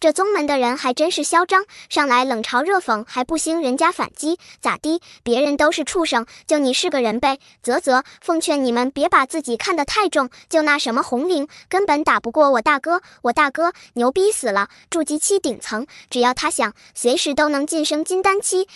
这宗门的人还真是嚣张，上来冷嘲热讽还不兴人家反击，咋的？别人都是畜生，就你是个人呗。奉劝你们别把自己看得太重，就那什么红灵根本打不过我大哥牛逼死了，筑基期顶层，只要他想，随时都能晋升金丹期，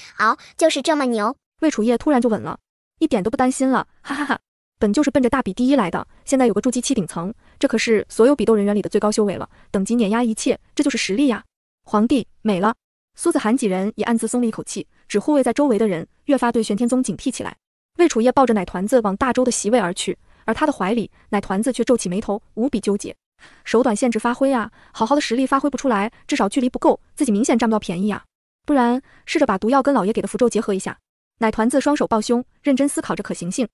就是这么牛。魏楚业突然就稳了，一点都不担心了，哈哈哈。本就是奔着大比第1来的，现在有个筑基期顶层，这可是所有比斗人员里的最高修为了，等级碾压一切，这就是实力呀！皇帝美了，苏子涵几人也暗自松了一口气，只护卫在周围的人越发对玄天宗警惕起来。魏楚业抱着奶团子往大周的席位而去，而他的怀里，奶团子却皱起眉头，无比纠结。手短限制发挥啊，好好的实力发挥不出来，至少距离不够，自己明显占不到便宜啊！不然试着把毒药跟老爷给的符咒结合一下。奶团子双手抱胸，认真思考着可行性。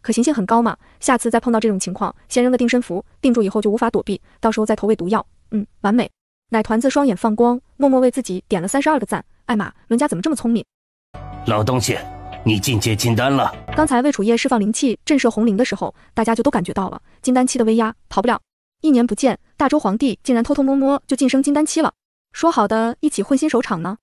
可行性很高嘛，下次再碰到这种情况，先扔个定身符，定住以后就无法躲避，到时候再投喂毒药。完美。奶团子双眼放光，默默为自己点了32个赞。艾玛，伦家怎么这么聪明？老东西，你进阶金丹了。刚才魏楚业释放灵气震慑红灵的时候，大家就都感觉到了金丹期的威压，逃不了。1年不见，大周皇帝竟然偷偷摸摸就晋升金丹期了。说好的一起混新手场呢？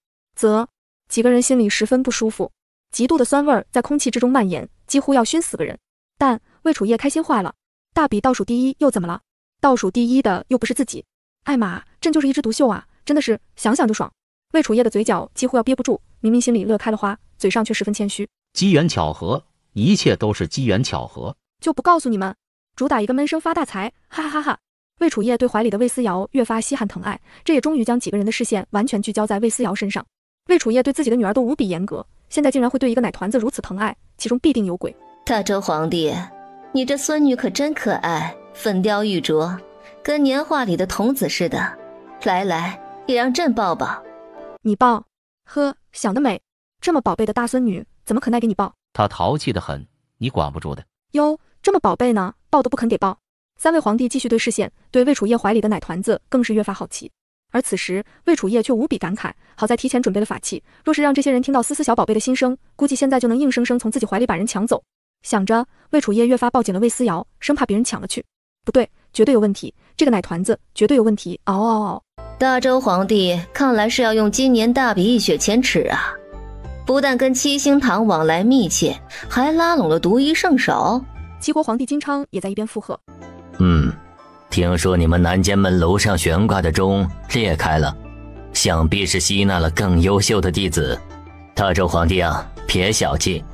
几个人心里十分不舒服，极度的酸味在空气之中蔓延，几乎要熏死个人。但魏楚业开心坏了，大比倒数第1又怎么了？倒数第1的又不是自己。艾玛，朕就是一枝独秀啊，真的是想想就爽。魏楚业的嘴角几乎要憋不住，明明心里乐开了花，嘴上却十分谦虚。机缘巧合，一切都是机缘巧合。就不告诉你们，主打一个闷声发大财，哈哈哈哈！魏楚业对怀里的魏思瑶越发稀罕疼爱，这也终于将几个人的视线完全聚焦在魏思瑶身上。魏楚业对自己的女儿都无比严格，现在竟然会对一个奶团子如此疼爱，其中必定有鬼。大周皇帝，你这孙女可真可爱，粉雕玉琢，跟年画里的童子似的。来，也让朕抱抱。你抱？呵，想得美，这么宝贝的大孙女，怎么可耐给你抱？她淘气得很，你管不住的。哟，这么宝贝呢，抱都不肯给抱。3位皇帝继续对视线，对魏楚业怀里的奶团子更是越发好奇。而此时魏楚夜却无比感慨，好在提前准备了法器，若是让这些人听到思思小宝贝的心声，估计现在就能硬生生从自己怀里把人抢走。想着，魏楚夜越发抱紧了魏思瑶，生怕别人抢了去。不对，绝对有问题，这个奶团子绝对有问题！嗷嗷嗷！大周皇帝看来是要用今年大比一雪前耻啊！不但跟七星堂往来密切，还拉拢了独一圣手。齐国皇帝金昌也在一边附和。听说你们南监门楼上悬挂的钟裂开了，想必是吸纳了更优秀的弟子。大周皇帝啊，别小气，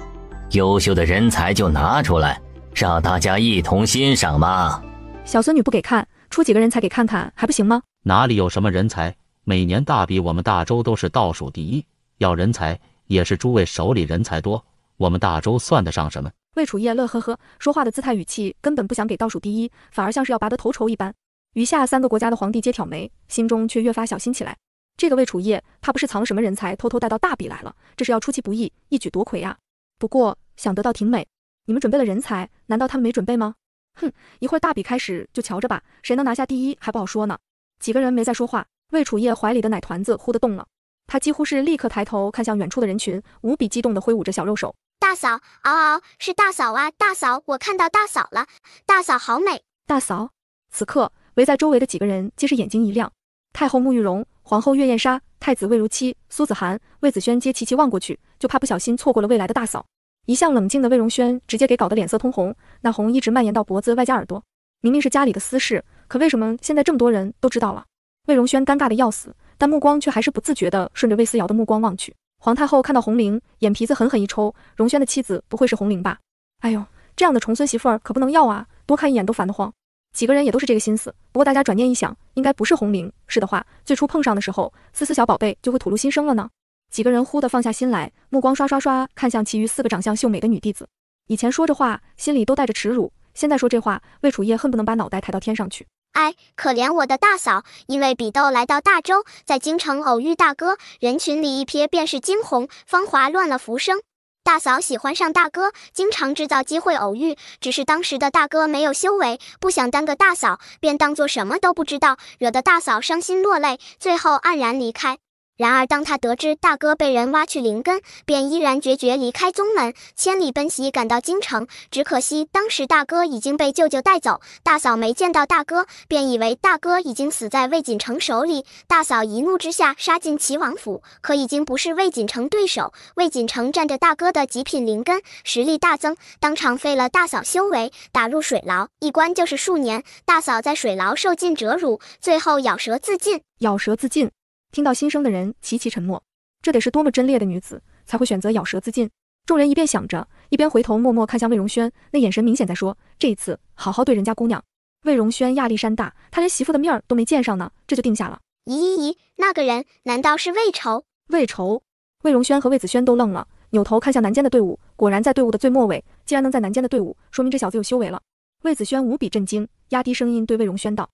优秀的人才就拿出来，让大家一同欣赏嘛。小孙女不给看，出几个人才给看看还不行吗？哪里有什么人才？每年大比我们大周都是倒数第一，要人才也是诸位手里人才多，我们大周算得上什么？魏楚夜乐呵呵，说话的姿态语气根本不想给倒数第一，反而像是要拔得头筹一般。余下3个国家的皇帝皆挑眉，心中却越发小心起来。这个魏楚夜，他不是藏了什么人才偷偷带到大比来了，这是要出其不意，一举夺魁啊！不过想得到挺美，你们准备了人才，难道他们没准备吗？哼，一会儿大比开始就瞧着吧，谁能拿下第一还不好说呢。几个人没再说话，魏楚夜怀里的奶团子忽地动了，他几乎是立刻抬头看向远处的人群，无比激动地挥舞着小肉手。大嫂，嗷嗷，是大嫂啊！大嫂，我看到大嫂了，大嫂好美！大嫂！此刻围在周围的几个人皆是眼睛一亮，太后沐玉容、皇后月燕莎、太子魏如期、苏子涵、魏子轩皆齐齐望过去，就怕不小心错过了未来的大嫂。一向冷静的魏荣轩直接给搞得脸色通红，那红一直蔓延到脖子外加耳朵。明明是家里的私事，可为什么现在这么多人都知道了？魏荣轩尴尬的要死，但目光却还是不自觉地顺着魏思瑶的目光望去。皇太后看到红绫，眼皮子狠狠一抽，荣轩的妻子不会是红绫吧？哎呦，这样的重孙媳妇儿可不能要啊，多看一眼都烦得慌。几个人也都是这个心思，不过大家转念一想，应该不是红绫，是的话，最初碰上的时候，思思小宝贝就会吐露心声了呢。几个人忽地放下心来，目光刷刷刷看向其余4个长相秀美的女弟子。以前说这话心里都带着耻辱，现在说这话，魏楚夜恨不能把脑袋抬到天上去。哎，可怜我的大嫂，因为比斗来到大周，在京城偶遇大哥，人群里一瞥便是惊鸿，芳华乱了浮生。大嫂喜欢上大哥，经常制造机会偶遇，只是当时的大哥没有修为，不想耽搁大嫂，便当作什么都不知道，惹得大嫂伤心落泪，最后黯然离开。然而当他得知大哥被人挖去灵根，便毅然决绝离开宗门，千里奔袭赶到京城。只可惜当时大哥已经被舅舅带走，大嫂没见到大哥，便以为大哥已经死在魏锦城手里。大嫂一怒之下杀进齐王府，可已经不是魏锦城对手。魏锦城占着大哥的极品灵根，实力大增，当场废了大嫂修为，打入水牢，一关就是数年。大嫂在水牢受尽折辱，最后咬舌自尽。咬舌自尽。听到心声的人齐齐沉默，这得是多么贞烈的女子才会选择咬舌自尽。众人一边想着，一边回头默默看向魏荣轩，那眼神明显在说，这一次好好对人家姑娘。魏荣轩压力山大，他连媳妇的面都没见上呢，这就定下了。咦，那个人难道是魏愁？魏愁？魏荣轩和魏子轩都愣了，扭头看向南监的队伍，果然在队伍的最末尾。既然能在南监的队伍，说明这小子有修为了。魏子轩无比震惊，压低声音对魏荣轩道：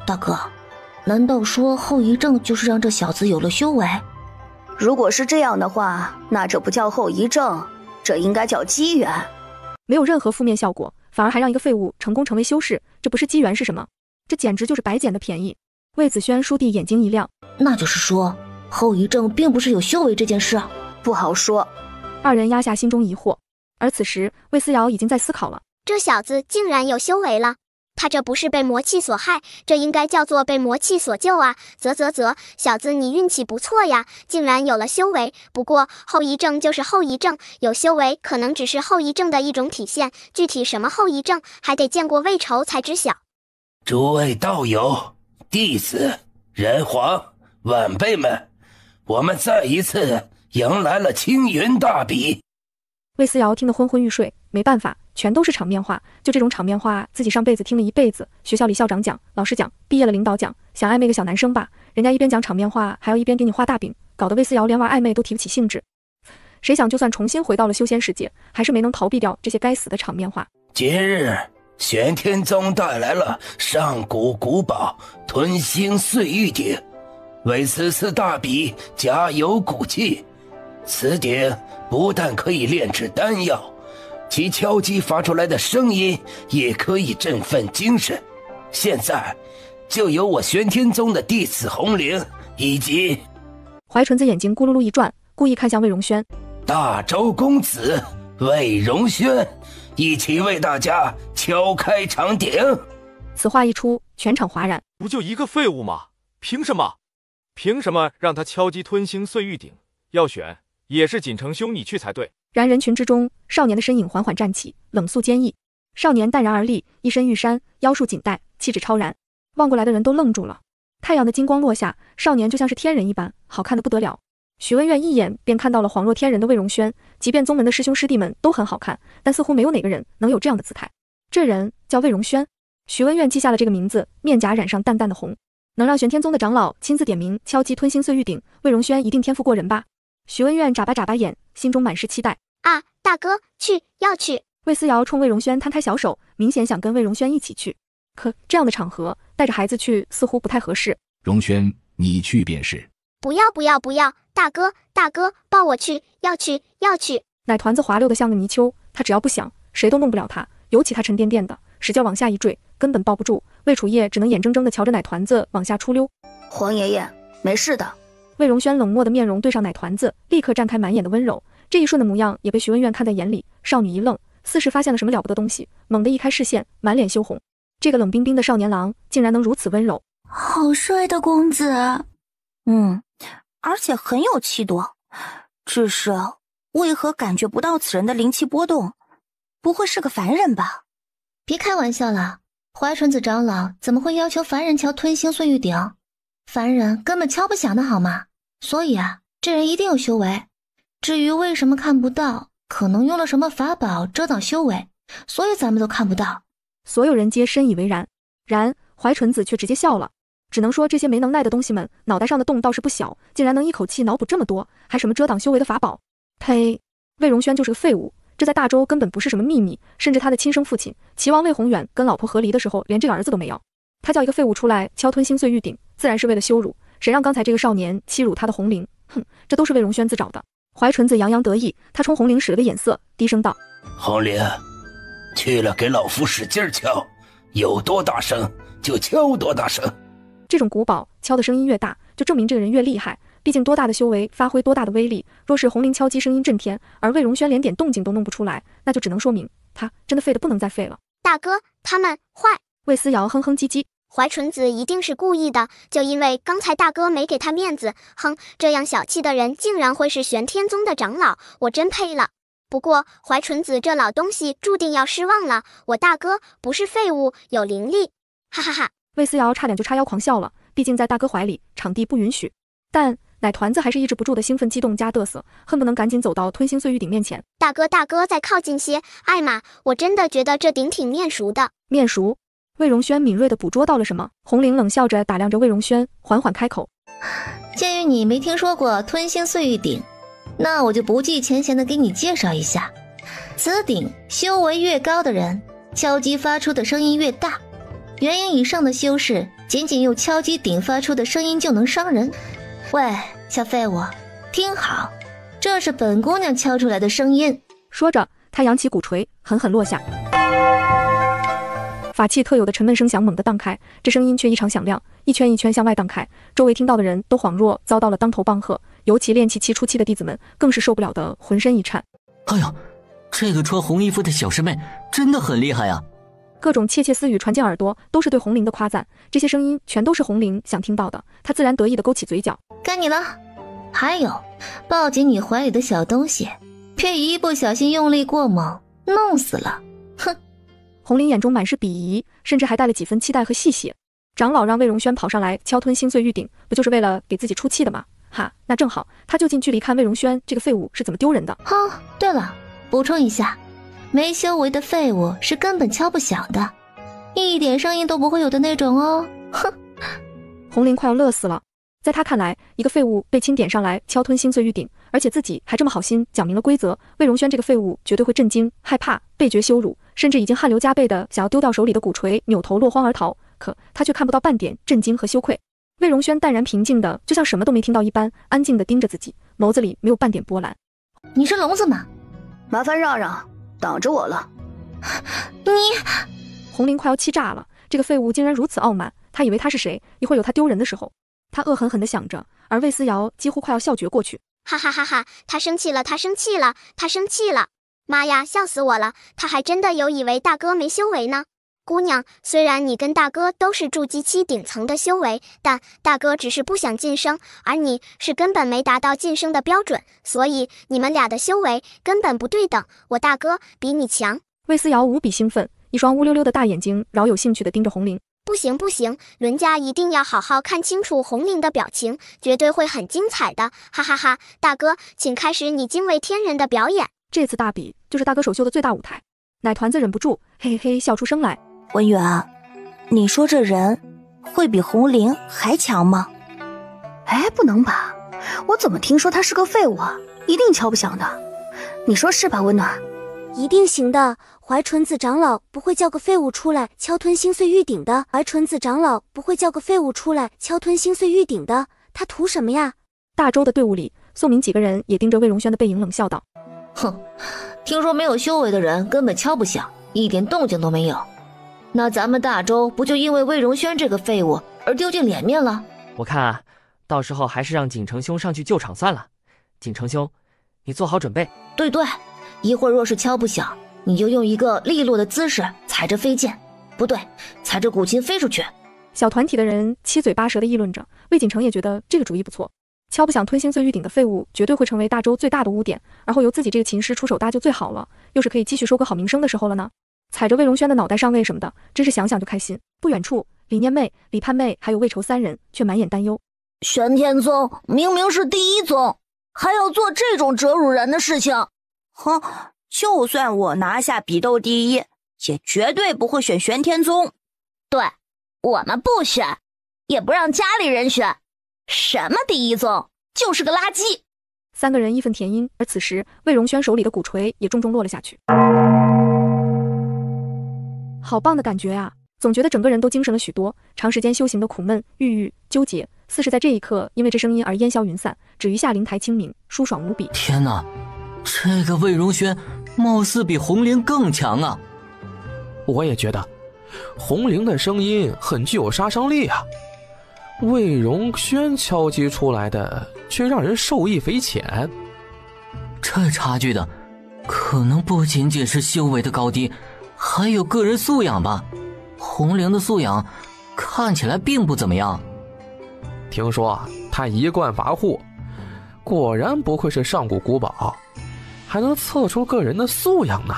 大哥，难道说后遗症就是让这小子有了修为？如果是这样的话，那这不叫后遗症，这应该叫机缘。没有任何负面效果，反而还让一个废物成功成为修士，这不是机缘是什么？这简直就是白捡的便宜。魏子轩叔弟眼睛一亮，那就是说后遗症并不是有修为这件事？不好说。二人压下心中疑惑，而此时魏思瑶已经在思考了，这小子竟然有修为了。他这不是被魔气所害，这应该叫做被魔气所救啊！小子你运气不错呀，竟然有了修为。不过后遗症就是后遗症，有修为可能只是后遗症的一种体现，具体什么后遗症，还得见过魏愁才知晓。诸位道友、弟子、人皇、晚辈们，我们再一次迎来了青云大比。魏思瑶听得昏昏欲睡，没办法，全都是场面话，就这种场面话，自己上辈子听了一辈子，学校里校长讲，老师讲，毕业了领导讲，想暧昧个小男生吧，人家一边讲场面话，还要一边给你画大饼，搞得魏思瑶连玩暧昧都提不起兴致。谁想就算重新回到了修仙世界，还是没能逃避掉这些该死的场面话。今日玄天宗带来了上古古堡吞星碎玉鼎，为此次大比加油鼓气。此鼎不但可以炼制丹药，其敲击发出来的声音也可以振奋精神。现在就有我玄天宗的弟子红灵，以及……怀纯子眼睛咕噜噜一转，故意看向魏荣轩。大周公子魏荣轩，一起为大家敲开场鼎。此话一出，全场哗然。不就一个废物吗？凭什么？凭什么让他敲击吞星碎玉鼎？要选也是锦城兄你去才对。然人群之中，少年的身影缓缓站起，冷肃坚毅。少年淡然而立，一身玉衫，腰束锦带，气质超然。望过来的人都愣住了。太阳的金光落下，少年就像是天人一般，好看得不得了。许文苑一眼便看到了恍若天人的魏荣轩，即便宗门的师兄师弟们都很好看，但似乎没有哪个人能有这样的姿态。这人叫魏荣轩。许文苑记下了这个名字，面颊染上淡淡的红。能让玄天宗的长老亲自点名敲击吞星碎玉鼎，魏荣轩一定天赋过人吧？许文苑眨巴眼，心中满是期待。啊，大哥，要去。魏思瑶冲魏荣轩摊开小手，明显想跟魏荣轩一起去。可这样的场合，带着孩子去似乎不太合适。荣轩，你去便是。不要，大哥，抱我去，要去。奶团子滑溜的像个泥鳅，他只要不想，谁都弄不了他。尤其他沉甸甸的，使劲往下一坠，根本抱不住。魏楚叶只能眼睁睁地瞧着奶团子往下出溜。黄爷爷，没事的。魏荣轩冷漠的面容对上奶团子，立刻绽开满眼的温柔。这一瞬的模样也被徐文苑看在眼里。少女一愣，似是发现了什么了不得东西，猛地一开视线，满脸羞红。这个冷冰冰的少年郎竟然能如此温柔。好帅的公子。而且很有气度。只是为何感觉不到此人的灵气波动？不会是个凡人吧？别开玩笑了，怀纯子长老怎么会要求凡人敲吞星碎玉鼎？凡人根本敲不响的好吗？所以这人一定有修为。至于为什么看不到，可能用了什么法宝遮挡修为，所以咱们都看不到。所有人皆深以为然，然怀纯子却直接笑了。只能说这些没能耐的东西们脑袋上的洞倒是不小，竟然能一口气脑补这么多，还什么遮挡修为的法宝。呸！魏荣轩就是个废物，这在大周根本不是什么秘密，甚至他的亲生父亲齐王魏宏远跟老婆和离的时候连这个儿子都没有。他叫一个废物出来敲吞星碎玉鼎，自然是为了羞辱。谁让刚才这个少年欺辱他的红灵？哼，这都是魏荣轩自找的。怀纯子洋洋得意，他冲红灵使了个眼色，低声道：红灵，去了给老夫使劲敲，有多大声就敲多大声。这种古堡敲的声音越大，就证明这个人越厉害。毕竟多大的修为发挥多大的威力。若是红灵敲击声音震天，而魏荣轩连点动静都弄不出来，那就只能说明他真的废得不能再废了。大哥，他们坏。魏思瑶哼哼唧唧，怀纯子一定是故意的，就因为刚才大哥没给他面子。哼，这样小气的人竟然会是玄天宗的长老，我真佩了。不过怀纯子这老东西注定要失望了，我大哥不是废物，有灵力，哈哈哈。魏思瑶差点就叉腰狂笑了，毕竟在大哥怀里，场地不允许。但奶团子还是抑制不住的兴奋激动加嘚瑟，恨不能赶紧走到吞星碎玉鼎面前。大哥再靠近些，艾玛，我真的觉得这鼎挺面熟的。面熟？魏荣轩敏锐地捕捉到了什么？红灵冷笑着打量着魏荣轩，缓缓开口：鉴于你没听说过吞星碎玉鼎，那我就不计前嫌地给你介绍一下。此鼎修为越高的人，敲击发出的声音越大。元婴以上的修士，仅仅用敲击鼎发出的声音就能伤人。喂，小废物，听好，这是本姑娘敲出来的声音。说着，他扬起鼓槌，狠狠落下。法器特有的沉闷声响猛地荡开，这声音却异常响亮，一圈一圈向外荡开。周围听到的人都恍若遭到了当头棒喝，尤其练气期初期的弟子们更是受不了的浑身一颤。哎呀，这个穿红衣服的小师妹真的很厉害啊！各种窃窃私语传进耳朵，都是对红灵的夸赞。这些声音全都是红灵想听到的，他自然得意地勾起嘴角。该你了。还有，抱紧你怀里的小东西，别一不小心用力过猛，弄死了。哼！红灵眼中满是鄙夷，甚至还带了几分期待和戏谑。长老让魏荣轩跑上来敲吞星碎玉鼎，不就是为了给自己出气的吗？哈，那正好，他就近距离看魏荣轩这个废物是怎么丢人的。哦，对了，补充一下，没修为的废物是根本敲不响的，一点声音都不会有的那种哦。哼！红灵快要乐死了。在他看来，一个废物被钦点上来敲吞星碎玉鼎，而且自己还这么好心讲明了规则，魏荣轩这个废物绝对会震惊、害怕、被觉羞辱，甚至已经汗流浃背的想要丢掉手里的鼓槌，扭头落荒而逃。可他却看不到半点震惊和羞愧。魏荣轩淡然平静的，就像什么都没听到一般，安静的盯着自己，眸子里没有半点波澜。你是聋子吗？麻烦让让，挡着我了。你……红灵快要气炸了，这个废物竟然如此傲慢，他以为他是谁，一会儿有他丢人的时候。他恶狠狠地想着，而魏思瑶几乎快要笑绝过去。哈哈哈哈！他生气了，他生气了，他生气了！妈呀，笑死我了！他还真的有以为大哥没修为呢。姑娘，虽然你跟大哥都是筑基期顶层的修为，但大哥只是不想晋升，而你是根本没达到晋升的标准，所以你们俩的修为根本不对等。我大哥比你强。魏思瑶无比兴奋，一双乌溜溜的大眼睛饶有兴趣地盯着红玲。不行不行，伦家一定要好好看清楚红玲的表情，绝对会很精彩的，哈哈哈！大哥，请开始你惊为天人的表演。这次大比就是大哥首秀的最大舞台。奶团子忍不住嘿嘿嘿笑出声来。文远，你说这人会比红玲还强吗？哎，不能吧，我怎么听说他是个废物啊，一定敲不响的。你说是吧，温暖？一定行的，怀纯子长老不会叫个废物出来敲吞心碎玉鼎的，怀纯子长老不会叫个废物出来敲吞心碎玉鼎的，他图什么呀？大周的队伍里，宋敏几个人也盯着魏荣轩的背影冷笑道：哼，听说没有修为的人根本敲不响，一点动静都没有，那咱们大周不就因为魏荣轩这个废物而丢尽脸面了？我看啊，到时候还是让景成兄上去救场算了。景成兄，你做好准备。对对，一会儿若是敲不响，你就用一个利落的姿势踩着飞剑，不对，踩着古琴飞出去。小团体的人七嘴八舌地议论着，魏锦成也觉得这个主意不错。敲不响吞心碎玉鼎的废物绝对会成为大周最大的污点，而后由自己这个琴师出手搭救最好了，又是可以继续收个好名声的时候了呢。踩着魏荣轩的脑袋上位什么的，真是想想就开心。不远处，李念妹、李盼妹还有魏愁三人却满眼担忧。玄天宗明明是第一宗，还要做这种折辱人的事情。哼，就算我拿下比斗第一，也绝对不会选玄天宗。对，我们不选，也不让家里人选。什么第一宗，就是个垃圾。三个人义愤填膺，而此时魏荣轩手里的鼓槌也重重落了下去。好棒的感觉啊，总觉得整个人都精神了许多，长时间修行的苦闷、郁郁、纠结，似是在这一刻因为这声音而烟消云散，只余下灵台清明，舒爽无比。天哪，这个魏荣轩貌似比红玲更强啊！我也觉得红玲的声音很具有杀伤力啊，魏荣轩敲击出来的却让人受益匪浅。这差距的可能不仅仅是修为的高低，还有个人素养吧。红玲的素养看起来并不怎么样。听说他一贯跋扈，果然不愧是上古古堡，还能测出个人的素养呢。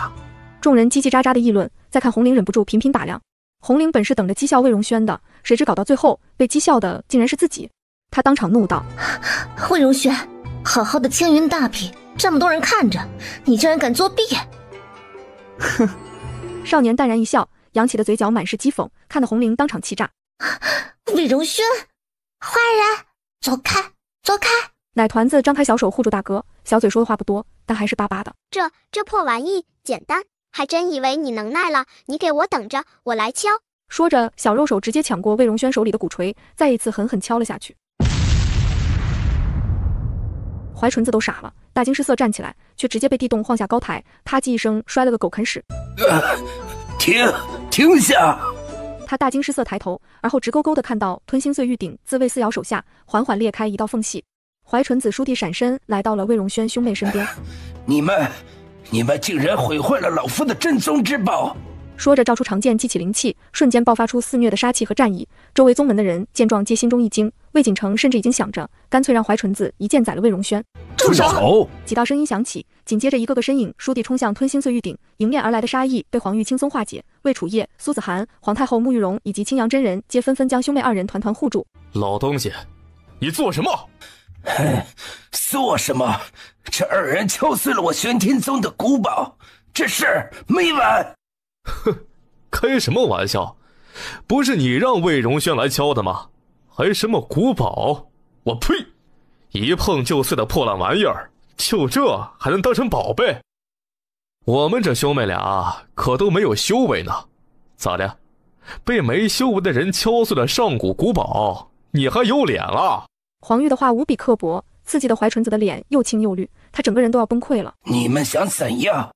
众人叽叽喳喳的议论，再看红玲忍不住频频打量。红玲本是等着讥笑魏荣轩的，谁知搞到最后被讥笑的竟然是自己。他当场怒道：魏荣轩，好好的青云大比，这么多人看着，你竟然敢作弊！哼！少年淡然一笑，扬起的嘴角满是讥讽，看得红玲当场气炸。魏荣轩，坏人，走开，走开！奶团子张开小手护住大哥，小嘴说的话不多，但还是巴巴的。这破玩意简单，还真以为你能耐了？你给我等着，我来敲。说着，小肉手直接抢过魏荣轩手里的鼓槌，再一次狠狠敲了下去。怀纯子都傻了，大惊失色站起来，却直接被地洞晃下高台，啪叽一声摔了个狗啃屎。停下！他大惊失色抬头，而后直勾勾地看到吞心碎玉鼎自魏思瑶手下缓缓裂开一道缝隙。怀纯子倏地闪身来到了魏荣轩兄妹身边。你们竟然毁坏了老夫的镇宗之宝！说着，照出长剑，激起灵气，瞬间爆发出肆虐的杀气和战意。周围宗门的人见状，皆心中一惊。魏锦成甚至已经想着，干脆让怀纯子一剑宰了魏荣轩。住手！几道声音响起，紧接着一个个身影倏地冲向吞心碎玉鼎，迎面而来的杀意被黄玉轻松化解。魏楚叶、苏子涵、皇太后沐玉容以及青阳真人皆纷纷将兄妹二人团团护住。老东西，你做什么？做什么？这二人敲碎了我玄天宗的古堡，这事没完！哼，开什么玩笑？不是你让魏荣轩来敲的吗？还什么古堡？我呸！一碰就碎的破烂玩意儿，就这还能当成宝贝？我们这兄妹俩可都没有修为呢，咋的？被没修为的人敲碎了上古古堡，你还有脸了？黄玉的话无比刻薄，刺激的怀纯子的脸又青又绿，她整个人都要崩溃了。你们想怎样？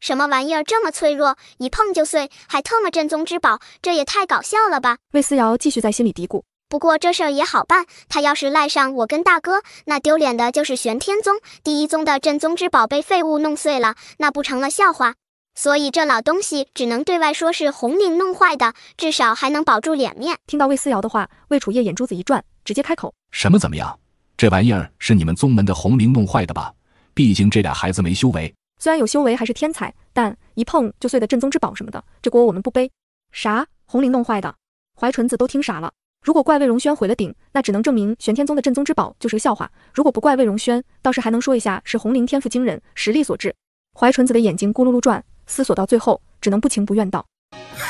什么玩意儿这么脆弱，一碰就碎，还特么正宗之宝，这也太搞笑了吧！魏思瑶继续在心里嘀咕。不过这事儿也好办，他要是赖上我跟大哥，那丢脸的就是玄天宗第一宗的正宗之宝被废物弄碎了，那不成了笑话。所以这老东西只能对外说是红灵弄坏的，至少还能保住脸面。听到魏思瑶的话，魏楚夜眼珠子一转，直接开口：什么怎么样？这玩意儿是你们宗门的红灵弄坏的吧？毕竟这俩孩子没修为。虽然有修为还是天才，但一碰就碎的正宗之宝什么的，这锅我们不背。啥？红灵弄坏的？怀纯子都听傻了。如果怪魏荣轩毁了顶，那只能证明玄天宗的正宗之宝就是个笑话；如果不怪魏荣轩，倒是还能说一下是红灵天赋惊人，实力所致。怀纯子的眼睛咕噜噜转，思索到最后，只能不情不愿道：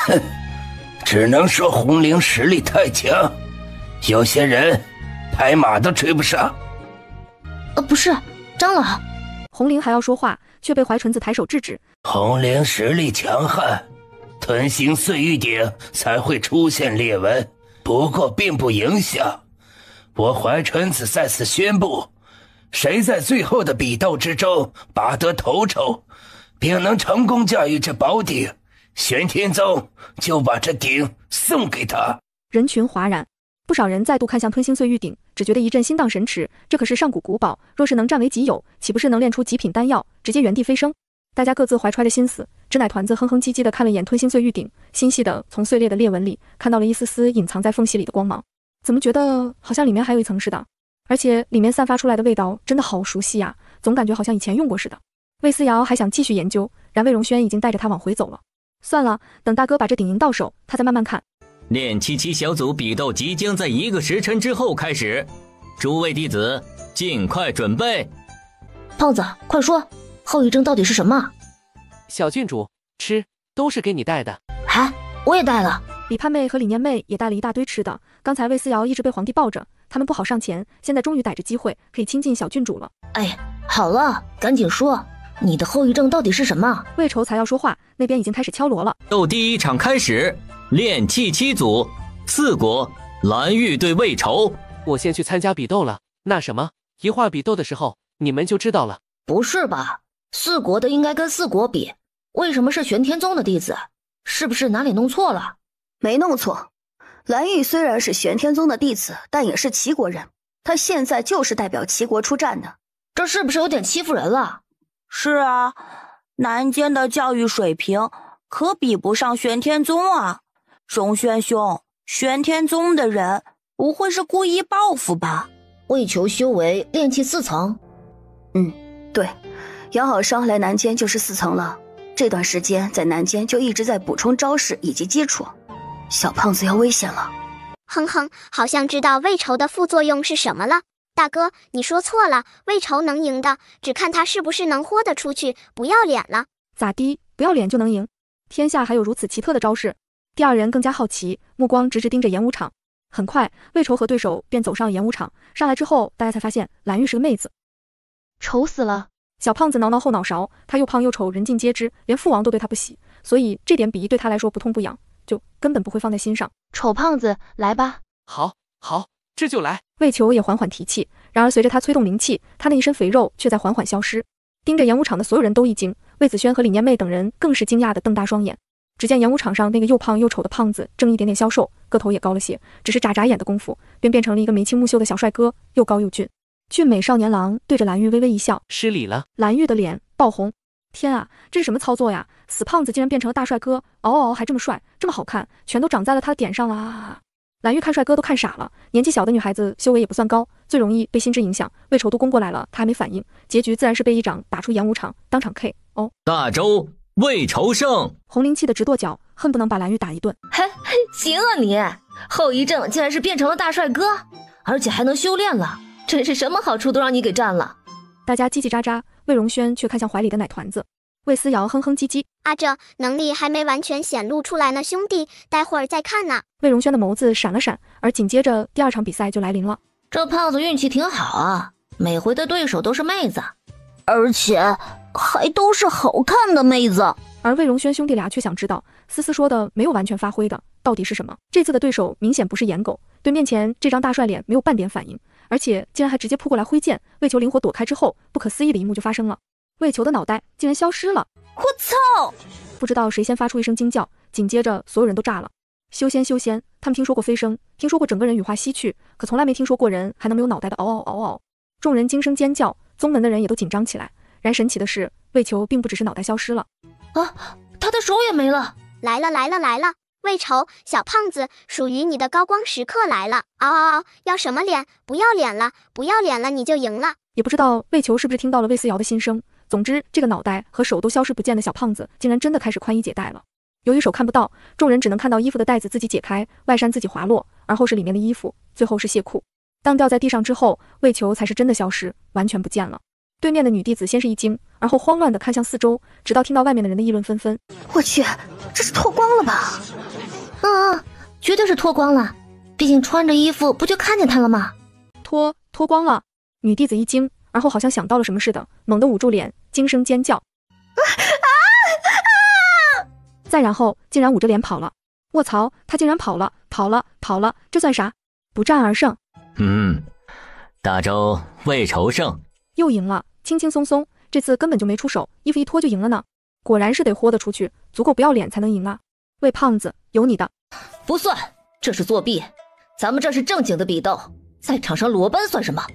哼，只能说红灵实力太强，有些人拍马都追不上。不是，长老。红灵还要说话，却被怀纯子抬手制止。红灵实力强悍，吞星碎玉鼎才会出现裂纹，不过并不影响我怀纯子在此宣布，谁在最后的比斗之中拔得头筹，并能成功驾驭这宝鼎，玄天宗就把这鼎送给他。人群哗然，不少人再度看向吞星碎玉鼎，只觉得一阵心荡神驰，这可是上古古宝，若是能占为己有，岂不是能炼出极品丹药，直接原地飞升？大家各自怀揣着心思，知奶团子哼哼唧唧地看了一眼吞星碎玉鼎，心细的从碎裂的裂纹里看到了一丝丝隐藏在缝隙里的光芒。怎么觉得好像里面还有一层似的？而且里面散发出来的味道真的好熟悉呀，总感觉好像以前用过似的。魏思瑶还想继续研究，然魏荣轩已经带着他往回走了。算了，等大哥把这鼎赢到手，他再慢慢看。练77小组比斗即将在1个时辰之后开始，诸位弟子尽快准备。胖子，快说，后遗症到底是什么？小郡主，吃都是给你带的。啊，我也带了。李盼妹和李念妹也带了一大堆吃的。刚才魏思瑶一直被皇帝抱着，他们不好上前，现在终于逮着机会可以亲近小郡主了。哎，好了，赶紧说，你的后遗症到底是什么？魏愁才要说话，那边已经开始敲锣了。斗第一场开始，练气7组，4国蓝玉对魏愁。我先去参加比斗了。那什么，一会儿比斗的时候你们就知道了。不是吧？4国的应该跟4国比，为什么是玄天宗的弟子？是不是哪里弄错了？没弄错，蓝玉虽然是玄天宗的弟子，但也是齐国人，他现在就是代表齐国出战的。这是不是有点欺负人了？是啊，南间的教育水平可比不上玄天宗啊。荣轩兄，玄天宗的人不会是故意报复吧？为求修为，炼气4层。对，养好伤来南间就是4层了。这段时间在南间就一直在补充招式以及基础。小胖子要危险了。哼哼，好像知道魏愁的副作用是什么了。大哥，你说错了，魏愁能赢的，只看他是不是能豁得出去，不要脸了。咋的？不要脸就能赢？天下还有如此奇特的招式？第二人更加好奇，目光直直盯着演武场。很快，魏愁和对手便走上了演武场。上来之后，大家才发现蓝玉是个妹子。丑死了！小胖子挠挠后脑勺，他又胖又丑，人尽皆知，连父王都对他不喜，所以这点鄙夷对他来说不痛不痒，就根本不会放在心上。丑胖子，来吧！好，这就来。魏球也缓缓提气，然而随着他催动灵气，他那一身肥肉却在缓缓消失。盯着演武场的所有人都一惊，魏子轩和李念妹等人更是惊讶的瞪大双眼。只见演武场上那个又胖又丑的胖子正一点点消瘦，个头也高了些，只是眨眨眼的功夫，便变成了一个眉清目秀的小帅哥，又高又俊。俊美少年郎对着蓝玉微微一笑，失礼了。蓝玉的脸爆红，天啊，这是什么操作呀？死胖子竟然变成了大帅哥，嗷还这么帅，这么好看，全都长在了他的点上了啊！蓝玉看帅哥都看傻了，年纪小的女孩子修为也不算高，最容易被心智影响。魏愁都攻过来了，他还没反应，结局自然是被一掌打出演武场，当场 KO。大周魏愁胜，红灵气的直跺脚，恨不能把蓝玉打一顿。嘿，行啊你，后遗症竟然是变成了大帅哥，而且还能修炼了，真是什么好处都让你给占了。大家叽叽喳喳，魏荣轩却看向怀里的奶团子。魏思瑶哼哼唧唧，这能力还没完全显露出来呢，兄弟，待会儿再看呢。魏荣轩的眸子闪了闪，而紧接着第二场比赛就来临了。这胖子运气挺好啊，每回的对手都是妹子，而且还都是好看的妹子。而魏荣轩兄弟俩却想知道，思思说的没有完全发挥的到底是什么？这次的对手明显不是颜狗，对面前这张大帅脸没有半点反应，而且竟然还直接扑过来挥剑。魏球灵活躲开之后，不可思议的一幕就发生了，魏球的脑袋竟然消失了。我操！不知道谁先发出一声惊叫，紧接着所有人都炸了。修仙，他们听说过飞升，听说过整个人羽化西去，可从来没听说过人还能没有脑袋的嗷嗷嗷嗷。众人惊声尖叫，宗门的人也都紧张起来。然神奇的是，魏球并不只是脑袋消失了，啊，他的手也没了！来了！魏愁，小胖子，属于你的高光时刻来了！嗷嗷嗷！要什么脸？不要脸了，你就赢了！也不知道魏球是不是听到了魏思瑶的心声。总之，这个脑袋和手都消失不见的小胖子，竟然真的开始宽衣解带了。由于手看不到，众人只能看到衣服的带子自己解开，外衫自己滑落，而后是里面的衣服，最后是亵裤。当掉在地上之后，魏球才是真的消失，完全不见了。对面的女弟子先是一惊，而后慌乱地看向四周，直到听到外面的人的议论纷纷。我去，这是脱光了吧？绝对是脱光了，毕竟穿着衣服不就看见他了吗？脱光了！女弟子一惊，而后好像想到了什么似的，猛地捂住脸，惊声尖叫。再然后竟然捂着脸跑了。卧槽，他竟然跑了，这算啥？不战而胜。大周魏仇胜，又赢了，轻轻松松，这次根本就没出手，衣服一脱就赢了呢。果然是得豁得出去，足够不要脸才能赢啊！魏胖子，有你的！不算，这是作弊。咱们这是正经的比斗，在场上裸奔算什么？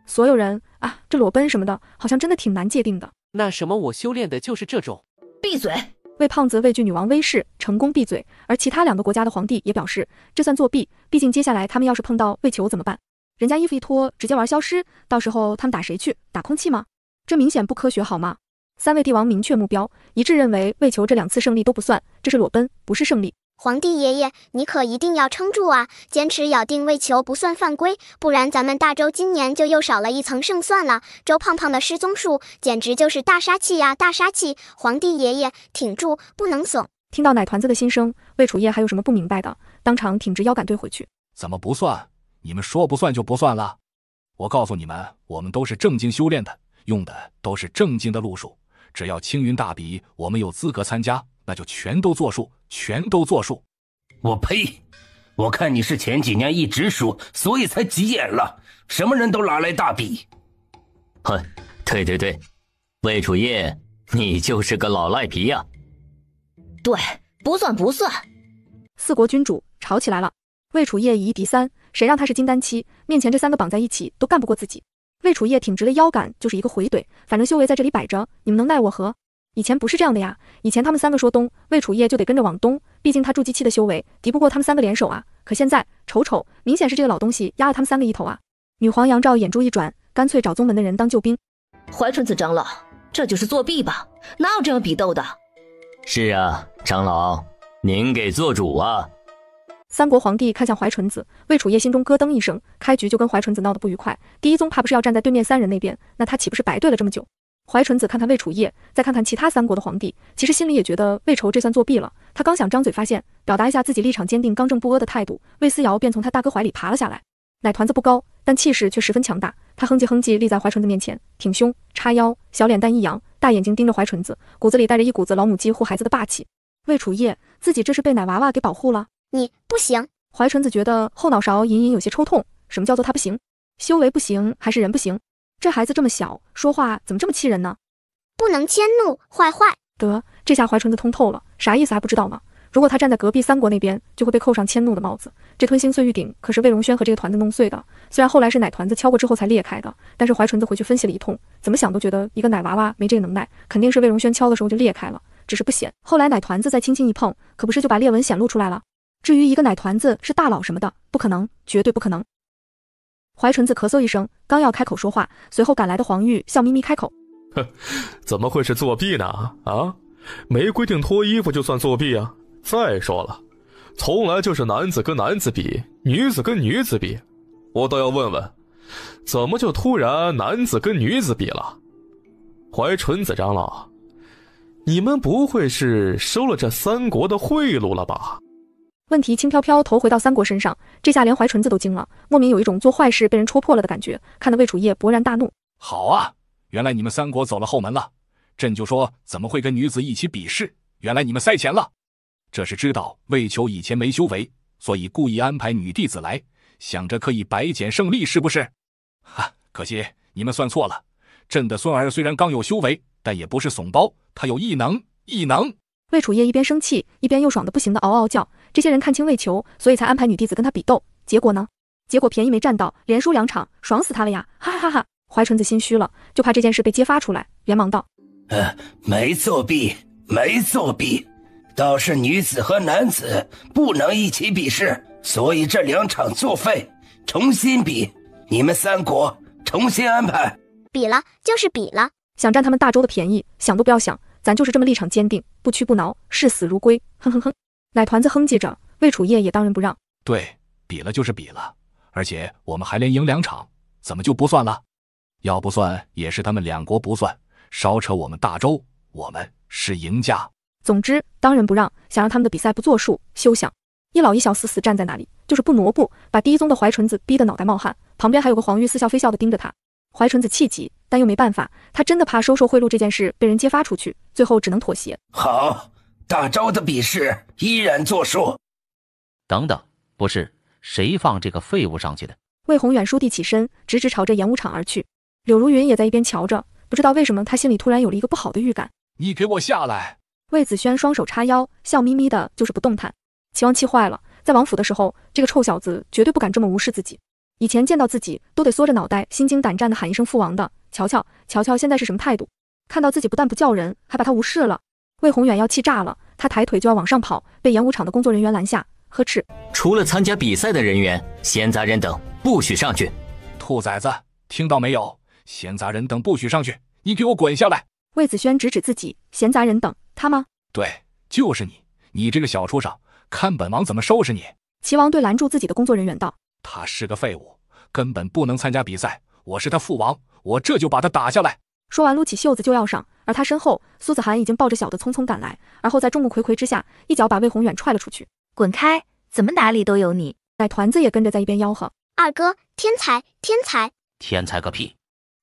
所有人啊，这裸奔什么的，好像真的挺难界定的。那什么，我修炼的就是这种。闭嘴！魏胖子畏惧女王威势，成功闭嘴。而其他2个国家的皇帝也表示，这算作弊，毕竟接下来他们要是碰到魏球怎么办？人家衣服一脱，直接玩消失，到时候他们打谁去？打空气吗？这明显不科学好吗？3位帝王明确目标，一致认为魏球这2次胜利都不算，这是裸奔，不是胜利。皇帝爷爷，你可一定要撑住啊！坚持咬定魏球不算犯规，不然咱们大周今年就又少了一层胜算了。周胖胖的失踪术简直就是大杀器呀，大杀器！皇帝爷爷，挺住，不能怂！听到奶团子的心声，魏楚夜还有什么不明白的？当场挺直腰杆对回去。怎么不算？你们说不算就不算了？我告诉你们，我们都是正经修炼的，用的都是正经的路数。只要青云大比，我们有资格参加，那就全都作数。我呸！我看你是前几年一直输，所以才急眼了，什么人都拿来大比。对，魏楚夜，你就是个老赖皮呀！对，不算。4国君主吵起来了。魏楚夜以1敌3，谁让他是金丹期，面前这3个绑在一起都干不过自己。魏楚夜挺直了腰杆，就是一个回怼，反正修为在这里摆着，你们能奈我何？以前不是这样的呀，以前他们3个说东，魏楚夜就得跟着往东，毕竟他筑基期的修为敌不过他们3个联手啊。可现在瞅，明显是这个老东西压了他们3个一头啊。女皇杨照眼珠一转，干脆找宗门的人当救兵。怀春子长老，这就是作弊吧？哪有这样比斗的？是啊，长老，您给做主啊！3国皇帝看向怀纯子，魏楚夜心中咯噔一声，开局就跟怀纯子闹得不愉快。第一宗怕不是要站在对面3人那边，那他岂不是白对了这么久？怀纯子看看魏楚夜，再看看其他3国的皇帝，其实心里也觉得魏仇这算作弊了。他刚想张嘴发现，表达一下自己立场坚定、刚正不阿的态度，魏思瑶便从他大哥怀里爬了下来。奶团子不高，但气势却十分强大。他哼唧立在怀纯子面前，挺胸叉腰，小脸蛋一扬，大眼睛盯着怀纯子，骨子里带着一股子老母鸡护孩子的霸气。魏楚夜，自己这是被奶娃娃给保护了？你不行！怀纯子觉得后脑勺隐隐有些抽痛。什么叫做他不行？修为不行还是人不行？这孩子这么小，说话怎么这么气人呢？不能迁怒，坏！得，这下怀纯子通透了，啥意思还不知道吗？如果他站在隔壁3国那边，就会被扣上迁怒的帽子。这吞星碎玉鼎可是魏荣轩和这个团子弄碎的，虽然后来是奶团子敲过之后才裂开的，但是怀纯子回去分析了一通，怎么想都觉得一个奶娃娃没这个能耐，肯定是魏荣轩敲的时候就裂开了，只是不显。后来奶团子再轻轻一碰，可不是就把裂纹显露出来了。至于一个奶团子是大佬什么的，不可能，绝对不可能。怀纯子咳嗽一声，刚要开口说话，随后赶来的黄玉笑眯眯开口：怎么会是作弊呢？啊，没规定脱衣服就算作弊啊！再说了，从来就是男子跟男子比，女子跟女子比。我倒要问问，怎么就突然男子跟女子比了？怀纯子长老，你们不会是收了这3国的贿赂了吧？问题轻飘飘投回到3国身上，这下连怀纯子都惊了，莫名有一种做坏事被人戳破了的感觉，看得魏楚夜勃然大怒。好啊，原来你们3国走了后门了。朕就说怎么会跟女子一起比试，原来你们塞钱了。这是知道魏求以前没修为，所以故意安排女弟子来，想着可以白捡胜利，是不是？可惜你们算错了。朕的孙儿虽然刚有修为，但也不是怂包，他有异能。魏楚夜一边生气，一边又爽得不行的嗷嗷叫。这些人看清魏球，所以才安排女弟子跟他比斗。结果呢？结果便宜没占到，连输2场，爽死他了呀！哈哈哈哈！怀纯子心虚了，就怕这件事被揭发出来，连忙道：没作弊，没作弊，倒是女子和男子不能一起比试，所以这2场作废，重新比。你们3国重新安排。比了就是比了，想占他们大周的便宜，想都不要想，咱就是这么立场坚定，不屈不挠，视死如归。哼哼哼！奶团子哼唧着，魏楚夜也当仁不让。对，比了就是比了，而且我们还连赢2场，怎么就不算了？要不算也是他们2国不算，少扯我们大周，我们是赢家。总之当仁不让，想让他们的比赛不作数，休想！一老一小死死站在那里，就是不挪步，把第一宗的怀纯子逼得脑袋冒汗，旁边还有个黄玉似笑非笑的盯着他。怀纯子气急，但又没办法，他真的怕收受贿赂这件事被人揭发出去，最后只能妥协。好，大周的比试依然作数。等等，不是，谁放这个废物上去的？魏宏远倏地起身，直直朝着演武场而去。柳如云也在一边瞧着，不知道为什么他心里突然有了一个不好的预感。你给我下来！魏子轩双手叉腰，笑眯眯的，就是不动弹。齐王气坏了，在王府的时候，这个臭小子绝对不敢这么无视自己。以前见到自己都得缩着脑袋，心惊胆战的喊一声父王的。瞧瞧现在是什么态度？看到自己不但不叫人，还把他无视了。魏宏远要气炸了，他抬腿就要往上跑，被演武场的工作人员拦下，呵斥：除了参加比赛的人员，闲杂人等不许上去。兔崽子，听到没有？闲杂人等不许上去，你给我滚下来！魏子轩指指自己，闲杂人等，他吗？对，就是你，你这个小畜生，看本王怎么收拾你！齐王对拦住自己的工作人员道：他是个废物，根本不能参加比赛，我是他父王，我这就把他打下来。说完撸起袖子就要上，而他身后苏子涵已经抱着小的匆匆赶来，而后在众目睽睽之下一脚把魏宏远踹了出去。滚开，怎么哪里都有你？奶团子也跟着在一边吆喝：二哥，天才，天才！天才个屁！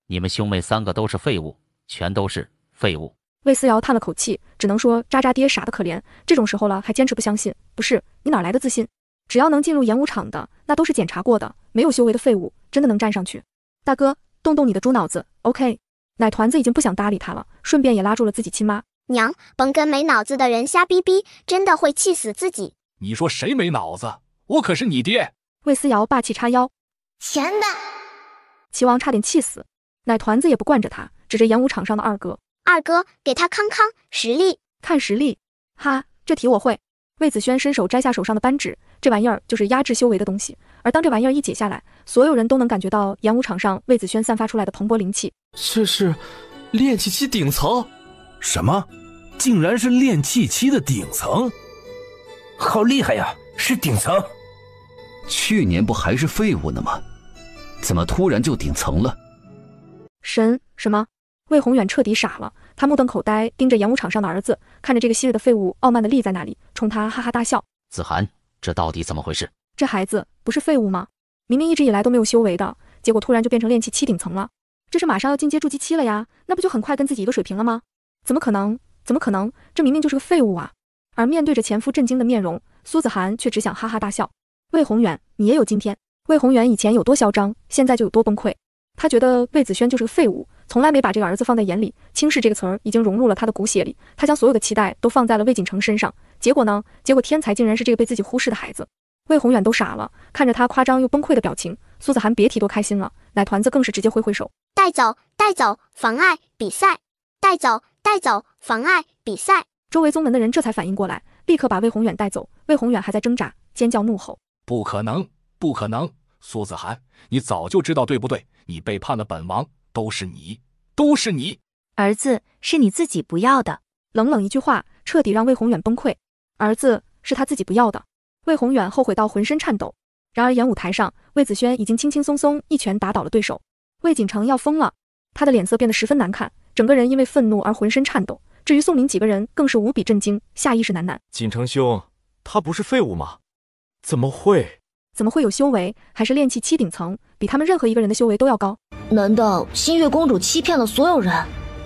你们兄妹3个都是废物，全都是废物。魏思瑶叹了口气，只能说渣渣爹傻得可怜，这种时候了还坚持不相信，不是你哪来的自信？只要能进入演武场的，那都是检查过的，没有修为的废物真的能站上去？大哥，动动你的猪脑子 ，OK？ 奶团子已经不想搭理他了，顺便也拉住了自己亲妈。娘，甭跟没脑子的人瞎逼逼，真的会气死自己。你说谁没脑子？我可是你爹！魏思瑶霸气叉腰，钱的。齐王差点气死，奶团子也不惯着他，指着演武场上的二哥：二哥，给他康康，实力，看实力。哈，这题我会。魏子轩伸手摘下手上的扳指，这玩意儿就是压制修为的东西，而当这玩意儿一解下来，所有人都能感觉到演武场上魏子轩散发出来的蓬勃灵气。这是炼气期顶层？什么？竟然是炼气期的顶层？好厉害呀，是顶层！去年不还是废物呢吗？怎么突然就顶层了？神什么？魏宏远彻底傻了，他目瞪口呆盯着演武场上的儿子，看着这个昔日的废物傲慢地立在那里，冲他哈哈大笑。子涵，这到底怎么回事？这孩子不是废物吗？明明一直以来都没有修为的，结果突然就变成炼气期顶层了，这是马上要进阶筑基期了呀，那不就很快跟自己一个水平了吗？怎么可能？怎么可能？这明明就是个废物啊！而面对着前夫震惊的面容，苏子涵却只想哈哈大笑。魏宏远，你也有今天。魏宏远以前有多嚣张，现在就有多崩溃。他觉得魏子轩就是个废物，从来没把这个儿子放在眼里，轻视这个词儿已经融入了他的骨血里。他将所有的期待都放在了魏锦成身上，结果呢？结果天才竟然是这个被自己忽视的孩子。魏宏远都傻了，看着他夸张又崩溃的表情，苏子涵别提多开心了。奶团子更是直接挥挥手，带走，带走，妨碍比赛！带走，带走，妨碍比赛！周围宗门的人这才反应过来，立刻把魏宏远带走。魏宏远还在挣扎，尖叫怒吼：不可能，不可能！苏子涵，你早就知道对不对？你背叛了本王，都是你，都是你！儿子是你自己不要的。冷冷一句话，彻底让魏宏远崩溃。儿子是他自己不要的。魏宏远后悔到浑身颤抖。然而演武台上，魏子轩已经轻轻松松一拳打倒了对手。魏锦成要疯了，他的脸色变得十分难看，整个人因为愤怒而浑身颤抖。至于宋明几个人更是无比震惊，下意识喃喃：锦成兄，他不是废物吗？怎么会有修为？还是炼气期顶层，比他们任何一个人的修为都要高？难道新月公主欺骗了所有人？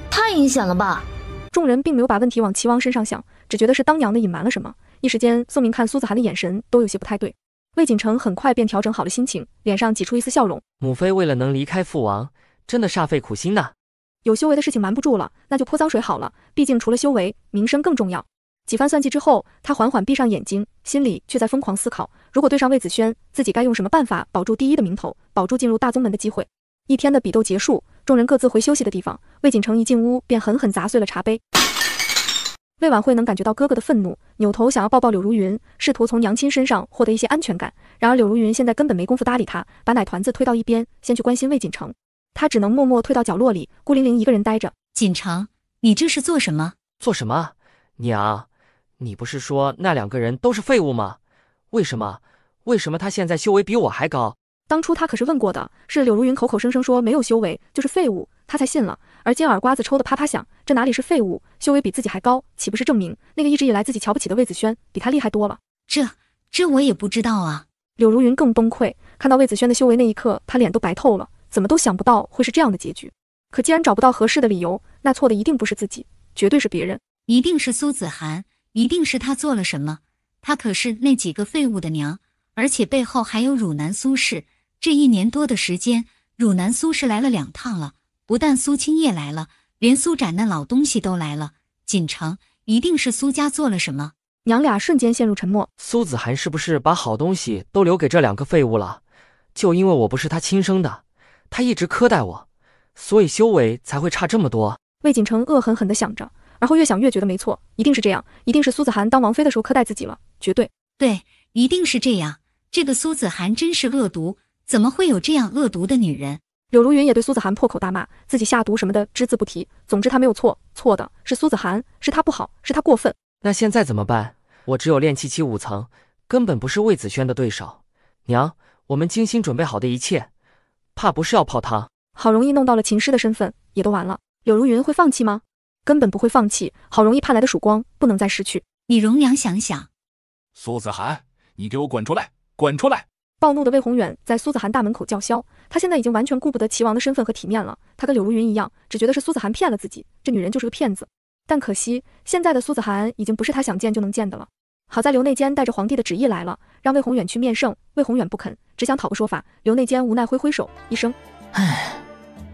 太阴险了吧！众人并没有把问题往齐王身上想，只觉得是当娘的隐瞒了什么。一时间，宋明看苏子涵的眼神都有些不太对。魏锦成很快便调整好了心情，脸上挤出一丝笑容。母妃为了能离开父王，真的煞费苦心呐。有修为的事情瞒不住了，那就泼脏水好了，毕竟除了修为，名声更重要。几番算计之后，他缓缓闭上眼睛，心里却在疯狂思考，如果对上魏子轩，自己该用什么办法保住第一的名头，保住进入大宗门的机会。一天的比斗结束，众人各自回休息的地方，魏锦城一进屋便狠狠砸碎了茶杯。魏婉慧能感觉到哥哥的愤怒，扭头想要抱抱柳如云，试图从娘亲身上获得一些安全感。然而柳如云现在根本没工夫搭理他，把奶团子推到一边，先去关心魏锦城。他只能默默退到角落里，孤零零一个人呆着。锦城，你这是做什么？做什么？娘，你不是说那2个人都是废物吗？为什么他现在修为比我还高？当初他可是问过的，是柳如云口口声声说没有修为就是废物，他才信了。而今耳瓜子抽得啪啪响，这哪里是废物，修为比自己还高，岂不是证明那个一直以来自己瞧不起的魏子轩比他厉害多了？这我也不知道啊。柳如云更崩溃，看到魏子轩的修为那一刻，他脸都白透了，怎么都想不到会是这样的结局。可既然找不到合适的理由，那错的一定不是自己，绝对是别人，一定是苏子涵，一定是他做了什么。他可是那几个废物的娘，而且背后还有汝南苏氏。这1年多的时间，汝南苏氏来了2趟了，不但苏青叶来了，连苏展那老东西都来了。锦城，一定是苏家做了什么。娘俩瞬间陷入沉默。苏子涵是不是把好东西都留给这2个废物了？就因为我不是他亲生的，他一直苛待我，所以修为才会差这么多。魏锦城恶狠狠地想着，然后越想越觉得没错，一定是这样，一定是苏子涵当王妃的时候苛待自己了，绝对。对，一定是这样。这个苏子涵真是恶毒，怎么会有这样恶毒的女人？柳如云也对苏子涵破口大骂，自己下毒什么的只字不提。总之他没有错，错的是苏子涵，是他不好，是他过分。那现在怎么办？我只有炼气期5层，根本不是魏子轩的对手。娘，我们精心准备好的一切，怕不是要泡汤。好容易弄到了琴师的身份，也都完了。柳如云会放弃吗？根本不会放弃，好容易盼来的曙光不能再失去。你容娘想想。苏子涵，你给我滚出来，滚出来！暴怒的魏宏远在苏子涵大门口叫嚣，他现在已经完全顾不得齐王的身份和体面了。他跟柳如云一样，只觉得是苏子涵骗了自己，这女人就是个骗子。但可惜，现在的苏子涵已经不是他想见就能见的了。好在刘内监带着皇帝的旨意来了，让魏宏远去面圣。魏宏远不肯，只想讨个说法。刘内监无奈挥挥手一声：“唉，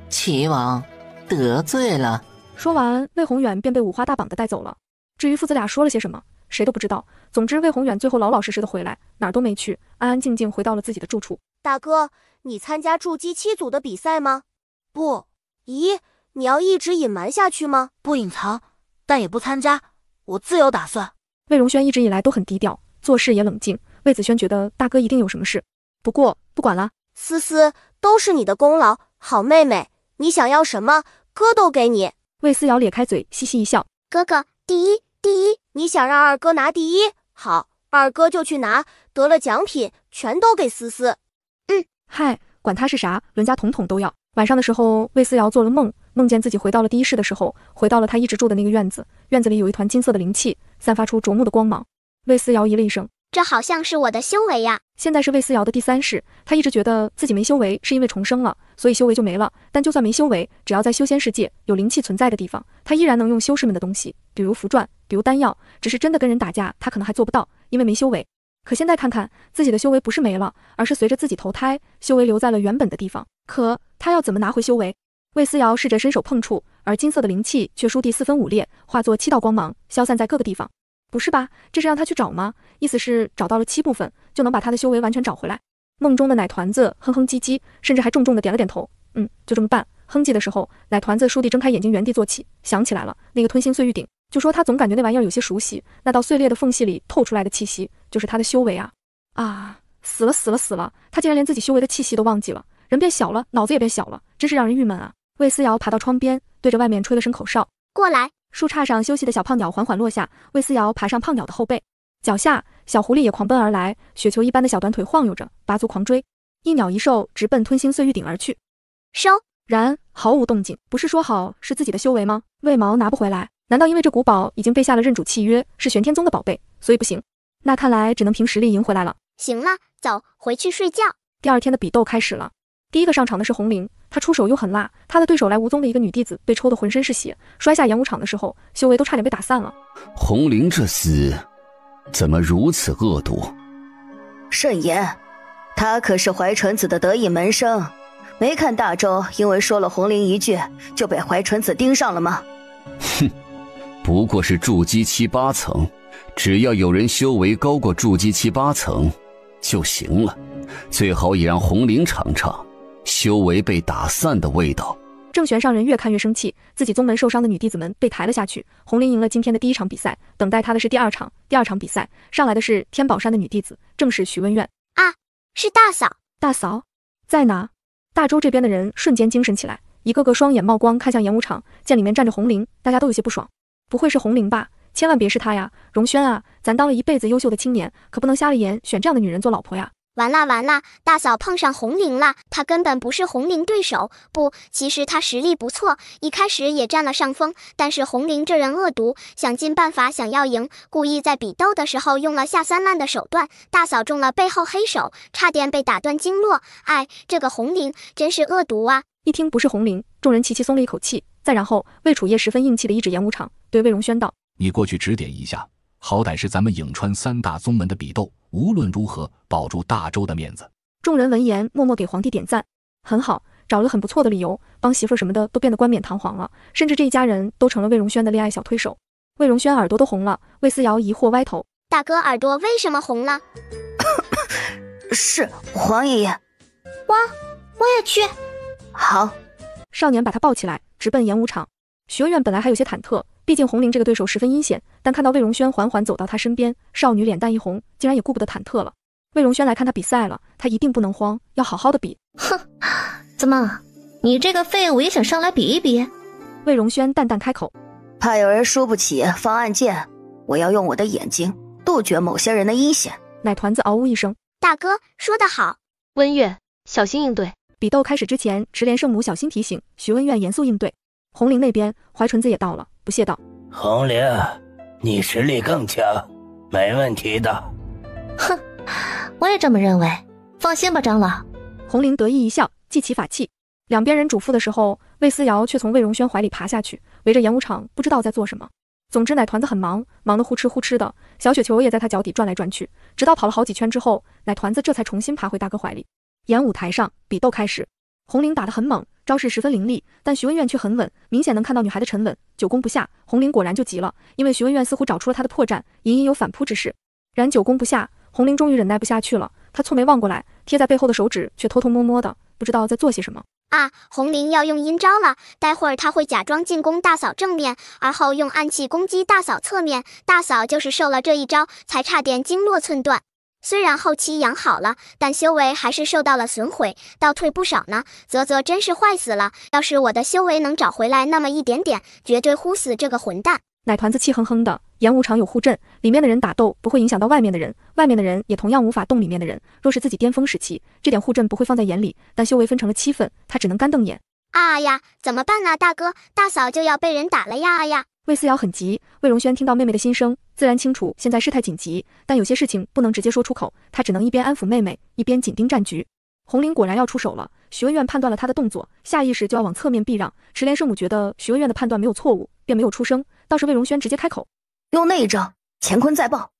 齐王得罪了。”说完，魏宏远便被五花大绑的带走了。至于父子俩说了些什么，谁都不知道。总之，魏宏远最后老老实实的回来，哪儿都没去，安安静静回到了自己的住处。大哥，你参加筑基7组的比赛吗？不。咦，你要一直隐瞒下去吗？不隐藏，但也不参加，我自有打算。魏荣轩一直以来都很低调，做事也冷静。魏子轩觉得大哥一定有什么事，不过不管了。思思，都是你的功劳，好妹妹，你想要什么，哥都给你。魏思瑶咧开嘴，嘻嘻一笑：“哥哥，第一，你想让二哥拿第一，好，二哥就去拿，得了奖品全都给思思。”嗨，管他是啥，伦家统统都要。晚上的时候，魏思瑶做了梦，梦见自己回到了第一世的时候，回到了他一直住的那个院子，院子里有一团金色的灵气，散发出灼目的光芒。魏思瑶咦了一声，这好像是我的修为呀。现在是魏思瑶的第3世，他一直觉得自己没修为是因为重生了，所以修为就没了。但就算没修为，只要在修仙世界有灵气存在的地方，他依然能用修士们的东西，比如符篆，比如丹药，只是真的跟人打架，他可能还做不到，因为没修为。可现在看看，自己的修为不是没了，而是随着自己投胎，修为留在了原本的地方。可他要怎么拿回修为？魏思瑶试着伸手碰触，而金色的灵气却倏地4分5裂，化作7道光芒，消散在各个地方。不是吧？这是让他去找吗？意思是找到了7部分，就能把他的修为完全找回来。梦中的奶团子哼哼唧唧，甚至还重重的点了点头。就这么办。哼唧的时候，奶团子倏地睁开眼睛，原地坐起，想起来了，那个吞星碎玉鼎。就说他总感觉那玩意儿有些熟悉，那道碎裂的缝隙里透出来的气息，就是他的修为啊！死了！他竟然连自己修为的气息都忘记了，人变小了，脑子也变小了，真是让人郁闷啊！魏思瑶爬到窗边，对着外面吹了声口哨，过来。树杈上休息的小胖鸟缓缓落下，魏思瑶爬上胖鸟的后背，脚下小狐狸也狂奔而来，雪球一般的小短腿晃悠着，拔足狂追，一鸟一兽直奔吞星碎玉鼎而去。收！然毫无动静。不是说好是自己的修为吗？为毛拿不回来？难道因为这古堡已经被下了认主契约，是玄天宗的宝贝，所以不行？那看来只能凭实力赢回来了。行了，走，回去睡觉。第2天的比斗开始了。第一个上场的是红灵，他出手又很辣，他的对手来无踪的一个女弟子被抽得浑身是血，摔下演武场的时候，修为都差点被打散了。红灵这厮怎么如此恶毒？慎言，他可是怀纯子的得意门生，没看大周因为说了红绫一句就被怀纯子盯上了吗？哼，不过是筑基期8层，只要有人修为高过筑基期8层就行了，最好也让红绫尝尝修为被打散的味道。郑玄上人越看越生气，自己宗门受伤的女弟子们被抬了下去。红绫赢了今天的第1场比赛，等待她的是第2场。第2场比赛上来的是天宝山的女弟子，正是徐文苑。啊，是大嫂！大嫂在哪？大周这边的人瞬间精神起来，一个个双眼冒光，看向演武场，见里面站着红绫，大家都有些不爽。不会是红绫吧？千万别是她呀！荣轩啊，咱当了一辈子优秀的青年，可不能瞎了眼选这样的女人做老婆呀！完啦完啦，大嫂碰上红绫了，她根本不是红绫对手。不，其实她实力不错，一开始也占了上风，但是红绫这人恶毒，想尽办法想要赢，故意在比斗的时候用了下三滥的手段，大嫂中了背后黑手，差点被打断经络。哎，这个红绫真是恶毒啊！一听不是红绫，众人齐齐松了一口气。再然后，魏楚夜十分硬气的一指演武场，对魏荣轩道：“你过去指点一下，好歹是咱们颍川3大宗门的比斗，无论如何保住大周的面子。”众人闻言，默默给皇帝点赞。很好，找了个很不错的理由，帮媳妇什么的都变得冠冕堂皇了，甚至这一家人都成了魏荣轩的恋爱小推手。魏荣轩耳朵都红了，魏思瑶疑惑歪头：“大哥耳朵为什么红了？”是皇爷爷。我也去。好。少年把他抱起来，直奔演武场。徐文苑本来还有些忐忑，毕竟红绫这个对手十分阴险，但看到魏荣轩缓缓走到他身边，少女脸蛋一红，竟然也顾不得忐忑了。魏荣轩来看他比赛了，他一定不能慌，要好好的比。哼，怎么，你这个废物也想上来比一比？魏荣轩淡淡开口：“怕有人输不起放暗箭，我要用我的眼睛杜绝某些人的阴险。”奶团子嗷呜一声：“大哥说得好。”温月，小心应对。比斗开始之前，池莲圣母小心提醒，徐文苑严肃应对。红绫那边，怀纯子也到了，不屑道：“红绫，你实力更强，没问题的。”哼，我也这么认为，放心吧，长老。红绫得意一笑，记起法器。两边人嘱咐的时候，魏思瑶却从魏荣轩怀里爬下去，围着演武场不知道在做什么。总之奶团子很忙，忙得呼哧呼哧的，小雪球也在他脚底转来转去，直到跑了好几圈之后，奶团子这才重新爬回大哥怀里。演武台上，比斗开始。红绫打得很猛，招式十分凌厉，但徐文苑却很稳，明显能看到女孩的沉稳，久攻不下。红绫果然就急了，因为徐文苑似乎找出了他的破绽，隐隐有反扑之势。然久攻不下，红绫终于忍耐不下去了，她蹙眉望过来，贴在背后的手指却偷偷摸摸的，不知道在做些什么。啊，红绫要用阴招了，待会儿他会假装进攻大嫂正面，而后用暗器攻击大嫂侧面，大嫂就是受了这一招，才差点经络寸断。虽然后期养好了，但修为还是受到了损毁，倒退不少呢。啧，真是坏死了！要是我的修为能找回来那么一点点，绝对呼死这个混蛋！奶团子气哼哼的，演武场有护阵，里面的人打斗不会影响到外面的人，外面的人也同样无法动里面的人。若是自己巅峰时期，这点护阵不会放在眼里，但修为分成了7份，他只能干瞪眼。啊呀，怎么办啊，大哥，大嫂就要被人打了呀！啊呀！魏思瑶很急，魏荣轩听到妹妹的心声，自然清楚现在事态紧急，但有些事情不能直接说出口，他只能一边安抚妹妹，一边紧盯战局。红绫果然要出手了，徐文苑判断了他的动作，下意识就要往侧面避让。池莲圣母觉得徐文苑的判断没有错误，便没有出声，倒是魏荣轩直接开口：“用那一招，乾坤再报。”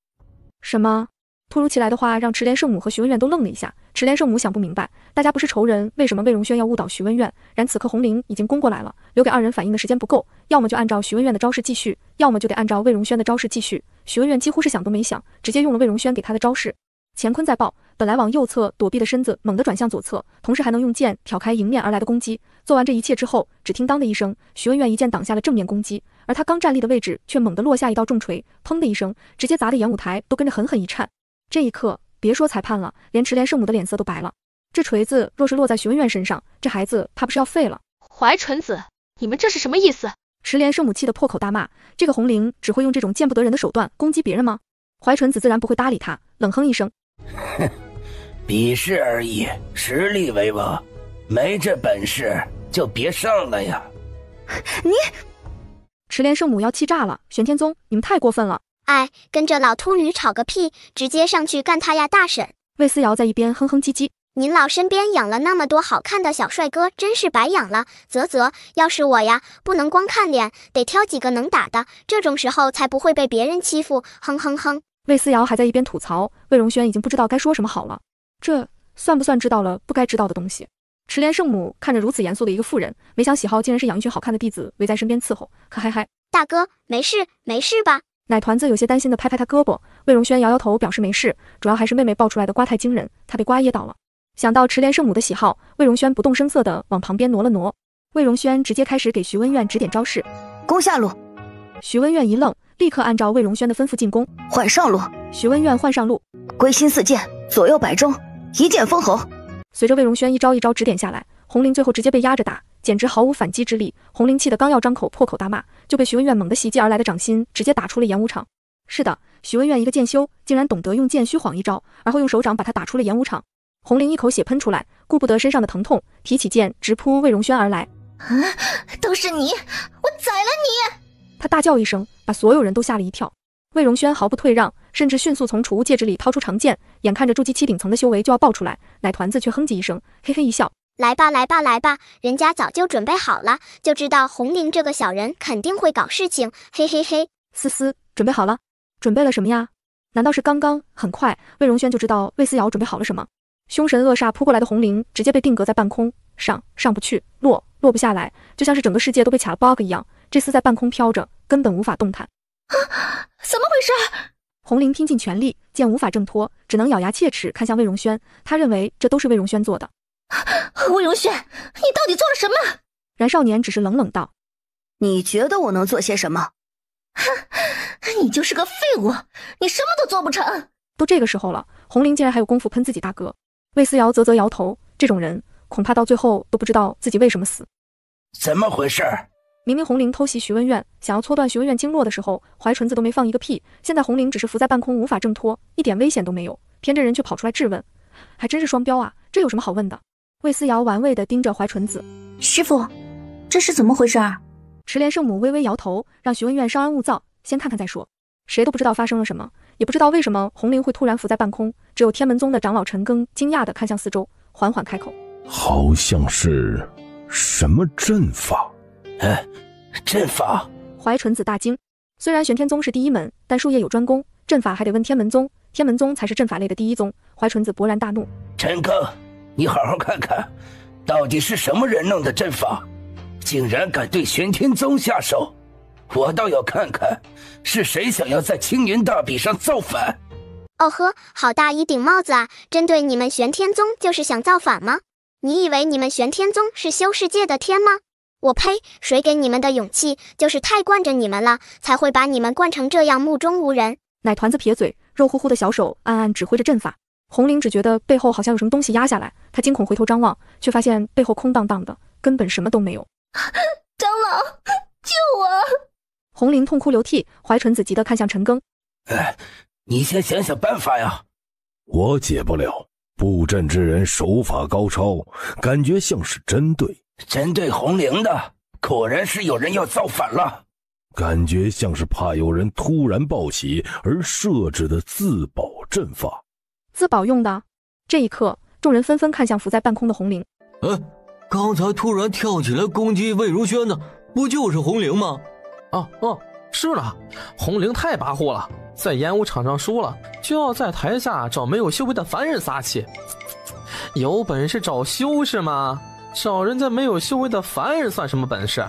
什么？突如其来的话让池莲圣母和徐文苑都愣了一下。池莲圣母想不明白，大家不是仇人，为什么魏荣轩要误导徐文苑？然此刻红绫已经攻过来了，留给二人反应的时间不够，要么就按照徐文苑的招式继续，要么就得按照魏荣轩的招式继续。徐文苑几乎是想都没想，直接用了魏荣轩给他的招式。乾坤再报，本来往右侧躲避的身子猛地转向左侧，同时还能用剑挑开迎面而来的攻击。做完这一切之后，只听当的一声，徐文苑一剑挡下了正面攻击，而他刚站立的位置却猛地落下一道重锤，砰的一声，直接砸得演武台都跟着狠狠一颤。这一刻，别说裁判了，连池莲圣母的脸色都白了。这锤子若是落在徐文苑身上，这孩子怕不是要废了。怀纯子，你们这是什么意思？池莲圣母气得破口大骂，这个红绫只会用这种见不得人的手段攻击别人吗？怀纯子自然不会搭理他，冷哼一声：“哼，比试而已，实力为王，没这本事就别上来呀！”你，池莲圣母要气炸了，玄天宗，你们太过分了！哎，跟着老秃驴吵个屁，直接上去干他呀，大婶！魏思瑶在一边哼哼唧唧。您老身边养了那么多好看的小帅哥，真是白养了。啧，要是我呀，不能光看脸，得挑几个能打的，这种时候才不会被别人欺负。哼哼哼。魏思瑶还在一边吐槽，魏荣轩已经不知道该说什么好了。这算不算知道了不该知道的东西？池莲圣母看着如此严肃的一个妇人，没想喜好竟然是养一群好看的弟子围在身边伺候，可嗨嗨。大哥，没事没事吧？奶团子有些担心的拍拍他胳膊，魏荣轩摇摇头表示没事，主要还是妹妹爆出来的瓜太惊人，他被瓜噎到了。想到池莲圣母的喜好，魏荣轩不动声色地往旁边挪了挪。魏荣轩直接开始给徐温苑指点招式。攻下路。徐温苑一愣，立刻按照魏荣轩的吩咐进攻。换上路。徐温苑换上路。归心似箭，左右摆中，一剑封喉。随着魏荣轩一招一招指点下来，红绫最后直接被压着打，简直毫无反击之力。红绫气得刚要张口破口大骂，就被徐温苑猛地袭击而来的掌心直接打出了演武场。是的，徐温苑一个剑修竟然懂得用剑虚晃一招，而后用手掌把他打出了演武场。红绫一口血喷出来，顾不得身上的疼痛，提起剑直扑魏荣轩而来。都是你，我宰了你！他大叫一声，把所有人都吓了一跳。魏荣轩毫不退让，甚至迅速从储物戒指里掏出长剑，眼看着筑基期顶层的修为就要爆出来，奶团子却哼唧一声，嘿嘿一笑。来吧来吧来吧，人家早就准备好了，就知道红绫这个小人肯定会搞事情，嘿嘿嘿。思思，准备好了？准备了什么呀？难道是刚刚很快魏荣轩就知道魏思瑶准备好了什么？凶神恶煞扑过来的红绫直接被定格在半空，上不去，落不下来，就像是整个世界都被卡了 bug 一样，这厮在半空飘着，根本无法动弹。怎么回事？红绫拼尽全力，见无法挣脱，只能咬牙切齿看向魏荣轩，他认为这都是魏荣轩做的。魏荣轩，你到底做了什么？然少年只是冷冷道：你觉得我能做些什么？你就是个废物，你什么都做不成。都这个时候了，红绫竟然还有功夫喷自己大哥。魏思瑶啧摇头，这种人恐怕到最后都不知道自己为什么死。怎么回事？明明红绫偷袭徐温苑，想要搓断徐温苑经络的时候，怀纯子都没放一个屁。现在红绫只是浮在半空，无法挣脱，一点危险都没有，偏这人却跑出来质问，还真是双标啊！这有什么好问的？魏思瑶玩味地盯着怀纯子，师傅，这是怎么回事啊？池莲圣母微微摇头，让徐温苑稍安勿躁，先看看再说。谁都不知道发生了什么，也不知道为什么红绫会突然浮在半空。只有天门宗的长老陈庚惊讶地看向四周，缓缓开口：好像是什么阵法？阵法？怀纯子大惊。虽然玄天宗是第一门，但术业有专攻，阵法还得问天门宗，天门宗才是阵法类的第一宗。怀纯子勃然大怒：陈庚，你好好看看，到底是什么人弄的阵法，竟然敢对玄天宗下手！我倒要看看是谁想要在青云大比上造反。哦呵，好大一顶帽子啊！针对你们玄天宗就是想造反吗？你以为你们玄天宗是修世界的天吗？我呸！谁给你们的勇气，就是太惯着你们了，才会把你们惯成这样目中无人。奶团子撇嘴，肉乎乎的小手暗暗指挥着阵法。红绫只觉得背后好像有什么东西压下来，他惊恐回头张望，却发现背后空荡荡的，根本什么都没有。长老，救我！红绫痛哭流涕，怀纯子急得看向陈庚：你先想想办法呀！我解不了，布阵之人手法高超，感觉像是针对红绫的，果然是有人要造反了。感觉像是怕有人突然暴起而设置的自保阵法。自保用的？这一刻，众人纷纷看向浮在半空的红绫。刚才突然跳起来攻击魏如萱的，不就是红绫吗？是呢，红绫太跋扈了，在演武场上输了，就要在台下找没有修为的凡人撒气。有本事找修士吗？找人家没有修为的凡人算什么本事？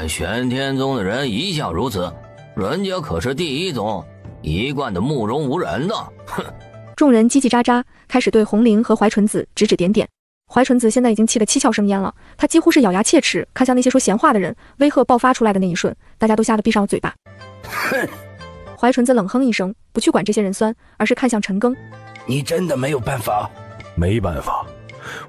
玄天宗的人一向如此，人家可是第一宗，一贯的目中无人的。哼！众人叽叽喳喳，开始对红绫和怀纯子指指点点。怀纯子现在已经气得七窍生烟了，他几乎是咬牙切齿看向那些说闲话的人，威吓爆发出来的那一瞬，大家都吓得闭上了嘴巴。怀纯子冷哼一声，不去管这些人酸，而是看向陈庚：你真的没有办法？没办法，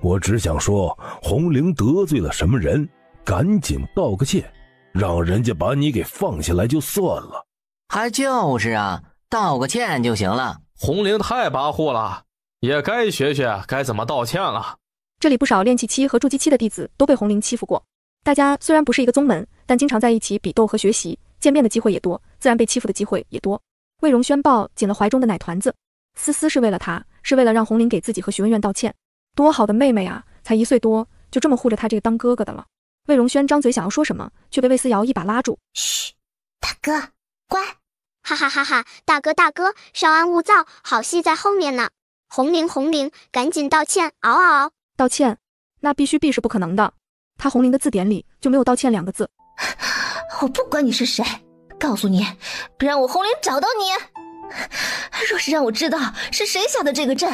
我只想说红绫得罪了什么人，赶紧道个歉，让人家把你给放下来就算了。还就是啊，道个歉就行了。红绫太跋扈了，也该学学该怎么道歉了。这里不少炼气期和筑基期的弟子都被红绫欺负过，大家虽然不是一个宗门，但经常在一起比斗和学习，见面的机会也多，自然被欺负的机会也多。魏荣轩抱紧了怀中的奶团子，思思是为了他，是为了让红绫给自己和徐文苑道歉。多好的妹妹啊，才1岁多，就这么护着他这个当哥哥的了。魏荣轩张嘴想要说什么，却被魏思瑶一把拉住。嘘，大哥，乖。哈哈哈哈，大哥，稍安勿躁，好戏在后面呢。红绫，赶紧道歉，嗷嗷嗷！道歉？那必须是不可能的。他红绫的字典里就没有道歉2个字。我不管你是谁，告诉你，让我红绫找到你。若是让我知道是谁下的这个阵，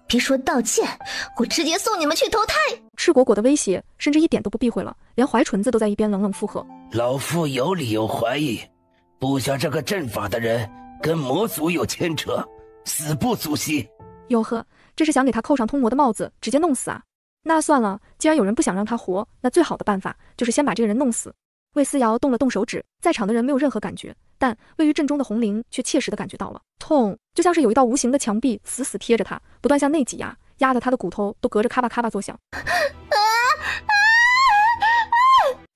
别说道歉，我直接送你们去投胎。赤果果的威胁甚至一点都不避讳了，连怀纯子都在一边冷冷附和。老夫有理由怀疑，布下这个阵法的人跟魔族有牵扯，死不足惜。哟呵，这是想给他扣上通魔的帽子，直接弄死啊？那算了，既然有人不想让他活，那最好的办法就是先把这个人弄死。魏思瑶动了动手指，在场的人没有任何感觉，但位于阵中的红绫却切实的感觉到了痛，就像是有一道无形的墙壁死死贴着他，不断向内挤压，压得他的骨头都隔着咔吧咔吧作响。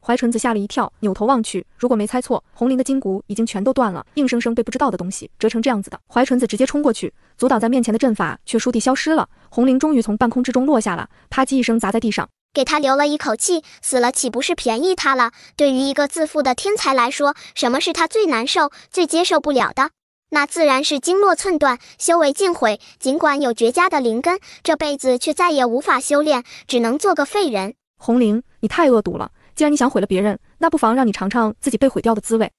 怀纯子吓了一跳，扭头望去，如果没猜错，红绫的筋骨已经全都断了，硬生生被不知道的东西折成这样子的。怀纯子直接冲过去，阻挡在面前的阵法却倏地消失了，红绫终于从半空之中落下了，啪叽一声砸在地上。给他留了一口气，死了岂不是便宜他了？对于一个自负的天才来说，什么是他最难受、最接受不了的？那自然是经络寸断，修为尽毁。尽管有绝佳的灵根，这辈子却再也无法修炼，只能做个废人。红绫，你太恶毒了！既然你想毁了别人，那不妨让你尝尝自己被毁掉的滋味。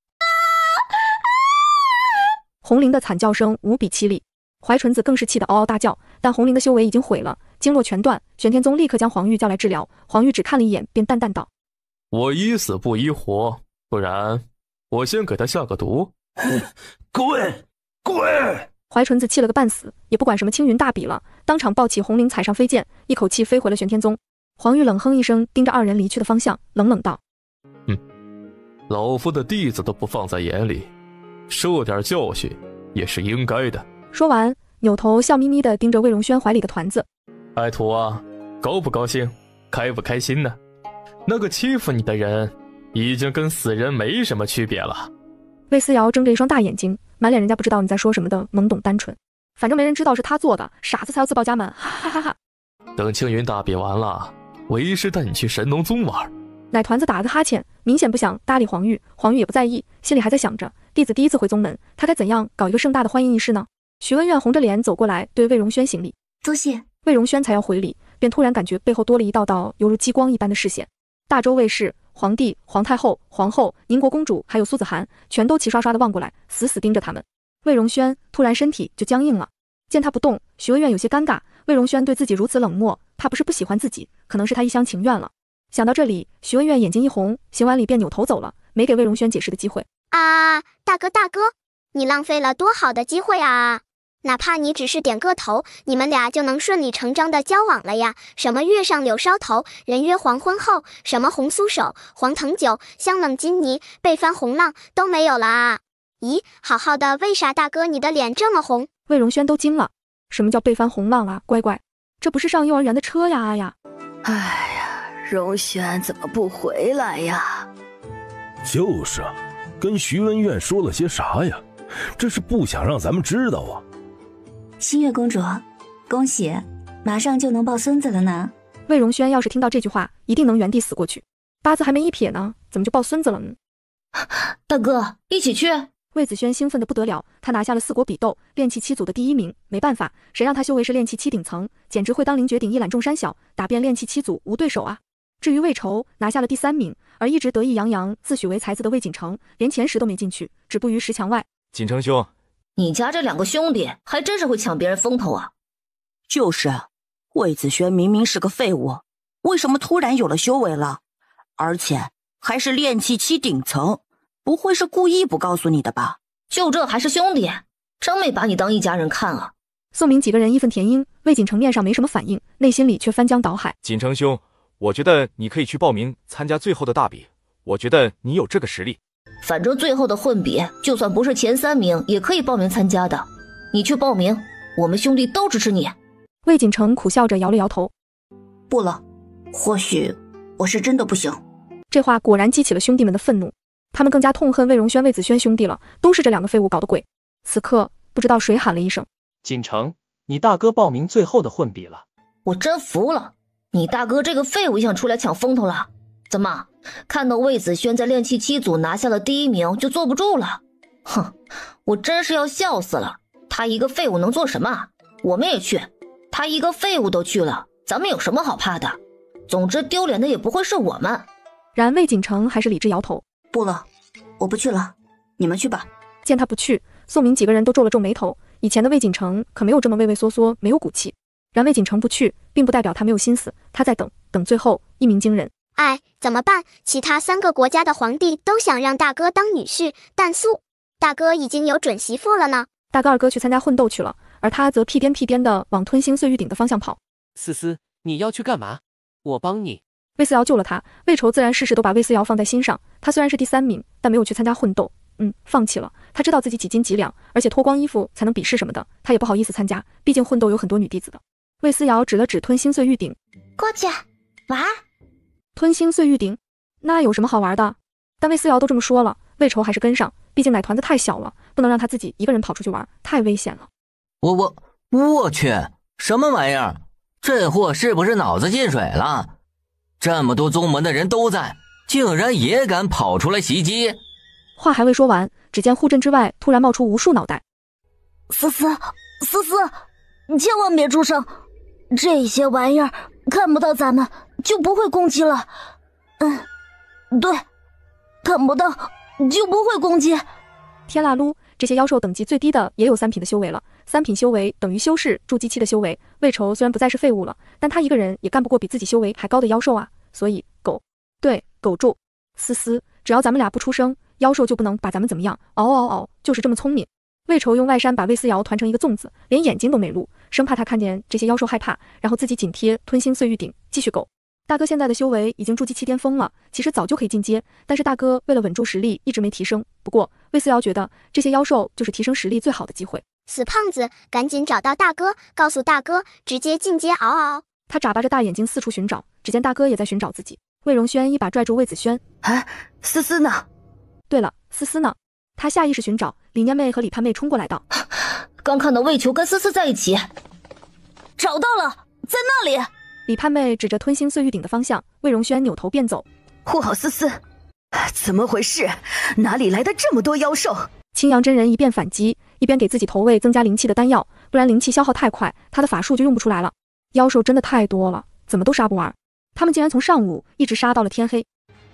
红绫的惨叫声无比凄厉，怀纯子更是气得嗷嗷大叫。但红绫的修为已经毁了，经络全断。玄天宗立刻将黄玉叫来治疗。黄玉只看了一眼，便淡淡道：“我医死不医活，不然我先给他下个毒。”滚！滚！怀纯子气了个半死，也不管什么青云大比了，当场抱起红绫踩上飞剑，一口气飞回了玄天宗。黄玉冷哼一声，盯着二人离去的方向，冷冷道：“老夫的弟子都不放在眼里，受点教训也是应该的。”说完，扭头笑眯眯地盯着魏荣轩怀里的团子。爱徒啊，高不高兴？开不开心呢？那个欺负你的人，已经跟死人没什么区别了。魏思瑶睁着一双大眼睛，满脸人家不知道你在说什么的懵懂单纯。反正没人知道是他做的，傻子才要自报家门，哈哈哈哈！等青云大比完了，为师带你去神农宗玩。奶团子打了个哈欠，明显不想搭理黄玉。黄玉也不在意，心里还在想着弟子第一次回宗门，他该怎样搞一个盛大的欢迎仪式呢？徐恩苑红着脸走过来，对魏荣轩行礼。多谢。魏荣轩才要回礼，便突然感觉背后多了一道道犹如激光一般的视线。大周卫士、皇帝、皇太后、皇后、宁国公主还有苏子涵，全都齐刷刷地望过来，死死盯着他们。魏荣轩突然身体就僵硬了，见他不动，徐恩苑有些尴尬。魏荣轩对自己如此冷漠，怕不是不喜欢自己，可能是他一厢情愿了。想到这里，徐恩苑眼睛一红，行完礼便扭头走了，没给魏荣轩解释的机会。啊，大哥，你浪费了多好的机会啊！哪怕你只是点个头，你们俩就能顺理成章的交往了呀。什么月上柳梢头，人约黄昏后，什么红酥手、黄藤酒、香冷金泥、被翻红浪都没有了啊！咦，好好的，为啥大哥你的脸这么红？魏荣轩都惊了，什么叫被翻红浪啊？乖乖，这不是上幼儿园的车呀！啊呀！哎呀，荣轩怎么不回来呀？就是啊，跟徐文苑说了些啥呀？这是不想让咱们知道啊。新月公主，恭喜，马上就能抱孙子了呢。魏荣轩要是听到这句话，一定能原地死过去。八字还没一撇呢，怎么就抱孙子了呢？大哥，一起去！魏子轩兴奋得不得了，他拿下了4国比斗炼气7组的第1名，没办法，谁让他修为是炼气7顶层，简直会当凌绝顶，一览众山小，打遍炼气7组无对手啊！至于魏仇，拿下了第3名，而一直得意洋洋、自诩为才子的魏锦城，连前10都没进去，止步于10强外。锦城兄，你家这2个兄弟还真是会抢别人风头啊！就是，魏子轩明明是个废物，为什么突然有了修为了？而且还是炼气7顶层，不会是故意不告诉你的吧？就这还是兄弟，真没把你当一家人看啊！宋明几个人义愤填膺，魏锦城面上没什么反应，内心里却翻江倒海。锦城兄，我觉得你可以去报名参加最后的大比，我觉得你有这个实力。反正最后的混比，就算不是前3名，也可以报名参加的。你去报名，我们兄弟都支持你。魏锦城苦笑着摇了摇头，不了，或许我是真的不行。这话果然激起了兄弟们的愤怒，他们更加痛恨魏荣轩、魏子轩兄弟了，都是这2个废物搞的鬼。此刻不知道谁喊了一声：“锦城，你大哥报名最后的混比了。”我真服了，你大哥这个废物想出来抢风头了？怎么看到魏子轩在炼气7组拿下了第1名就坐不住了？哼，我真是要笑死了！他一个废物能做什么？我们也去，他一个废物都去了，咱们有什么好怕的？总之丢脸的也不会是我们。然魏锦城还是理智摇头，不了，我不去了，你们去吧。见他不去，宋明几个人都皱了皱眉头。以前的魏锦城可没有这么畏畏缩缩，没有骨气。然魏锦城不去，并不代表他没有心思，他在等最后一鸣惊人。哎，怎么办？其他3个国家的皇帝都想让大哥当女婿，但大哥已经有准媳妇了呢。大哥二哥去参加混斗去了，而他则屁颠屁颠的往吞星碎玉鼎的方向跑。思思，你要去干嘛？我帮你。魏思瑶救了他，魏愁自然事事都把魏思瑶放在心上。他虽然是第3名，但没有去参加混斗，放弃了。他知道自己几斤几两，而且脱光衣服才能比试什么的，他也不好意思参加，毕竟混斗有很多女弟子的。魏思瑶指了指吞星碎玉鼎，过去玩。吞星碎玉鼎，那有什么好玩的？但魏思瑶都这么说了，魏愁还是跟上，毕竟奶团子太小了，不能让他自己一个人跑出去玩，太危险了。我去，什么玩意儿？这货是不是脑子进水了？这么多宗门的人都在，竟然也敢跑出来袭击！话还未说完，只见护阵之外突然冒出无数脑袋。思思，你千万别出声，这些玩意儿看不到咱们就不会攻击了。对，看不到就不会攻击。天啦噜，这些妖兽等级最低的也有3品的修为了，3品修为等于修士筑基期的修为。魏愁虽然不再是废物了，但他一个人也干不过比自己修为还高的妖兽啊，所以苟住。思，只要咱们俩不出声，妖兽就不能把咱们怎么样。嗷，就是这么聪明。魏愁用外衫把魏思瑶团成一个粽子，连眼睛都没露，生怕他看见这些妖兽害怕，然后自己紧贴吞星碎玉鼎继续苟。大哥现在的修为已经筑基期巅峰了，其实早就可以进阶，但是大哥为了稳住实力一直没提升。不过魏思瑶觉得这些妖兽就是提升实力最好的机会。死胖子，赶紧找到大哥，告诉大哥直接进阶！嗷！他眨巴着大眼睛四处寻找，只见大哥也在寻找自己。魏荣轩一把拽住魏子轩，思思呢？对了，思思呢？他下意识寻找，李念妹和李盼妹冲过来道：刚看到魏球跟思思在一起，找到了，在那里。李盼妹指着吞星碎玉鼎的方向，魏荣轩扭头便走。护好思思，怎么回事？哪里来的这么多妖兽？青阳真人一边反击，一边给自己投喂增加灵气的丹药，不然灵气消耗太快，他的法术就用不出来了。妖兽真的太多了，怎么都杀不完。他们竟然从上午一直杀到了天黑。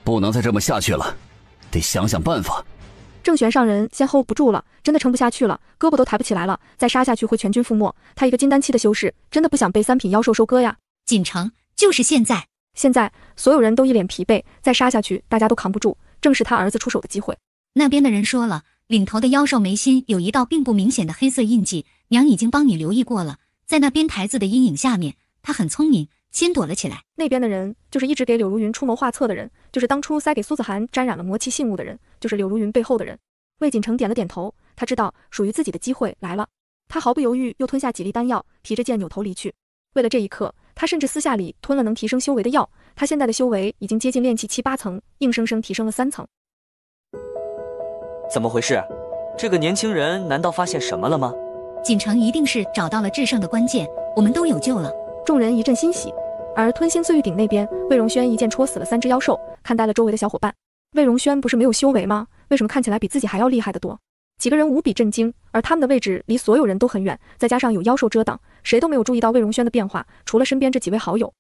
不能再这么下去了，得想想办法。郑玄上人先 hold 不住了，真的撑不下去了，胳膊都抬不起来了，再杀下去会全军覆没。他一个金丹期的修士，真的不想被3品妖兽收割呀。锦城，就是现在！现在所有人都一脸疲惫，再杀下去大家都扛不住，正是他儿子出手的机会。那边的人说了，领头的妖兽眉心有一道并不明显的黑色印记，娘已经帮你留意过了，在那边台子的阴影下面，他很聪明，先躲了起来。那边的人就是一直给柳如云出谋划策的人，就是当初塞给苏子涵沾染了魔气信物的人，就是柳如云背后的人。魏锦城点了点头，他知道属于自己的机会来了。他毫不犹豫又吞下几粒丹药，提着剑扭头离去。为了这一刻，他甚至私下里吞了能提升修为的药。他现在的修为已经接近炼气7、8层，硬生生提升了3层。怎么回事？这个年轻人难道发现什么了吗？锦城一定是找到了制胜的关键，我们都有救了。众人一阵欣喜。而吞星碎玉鼎那边，魏荣轩一剑戳死了3只妖兽，看呆了周围的小伙伴。魏荣轩不是没有修为吗？为什么看起来比自己还要厉害得多？几个人无比震惊，而他们的位置离所有人都很远，再加上有妖兽遮挡，谁都没有注意到魏荣轩的变化，除了身边这几位好友。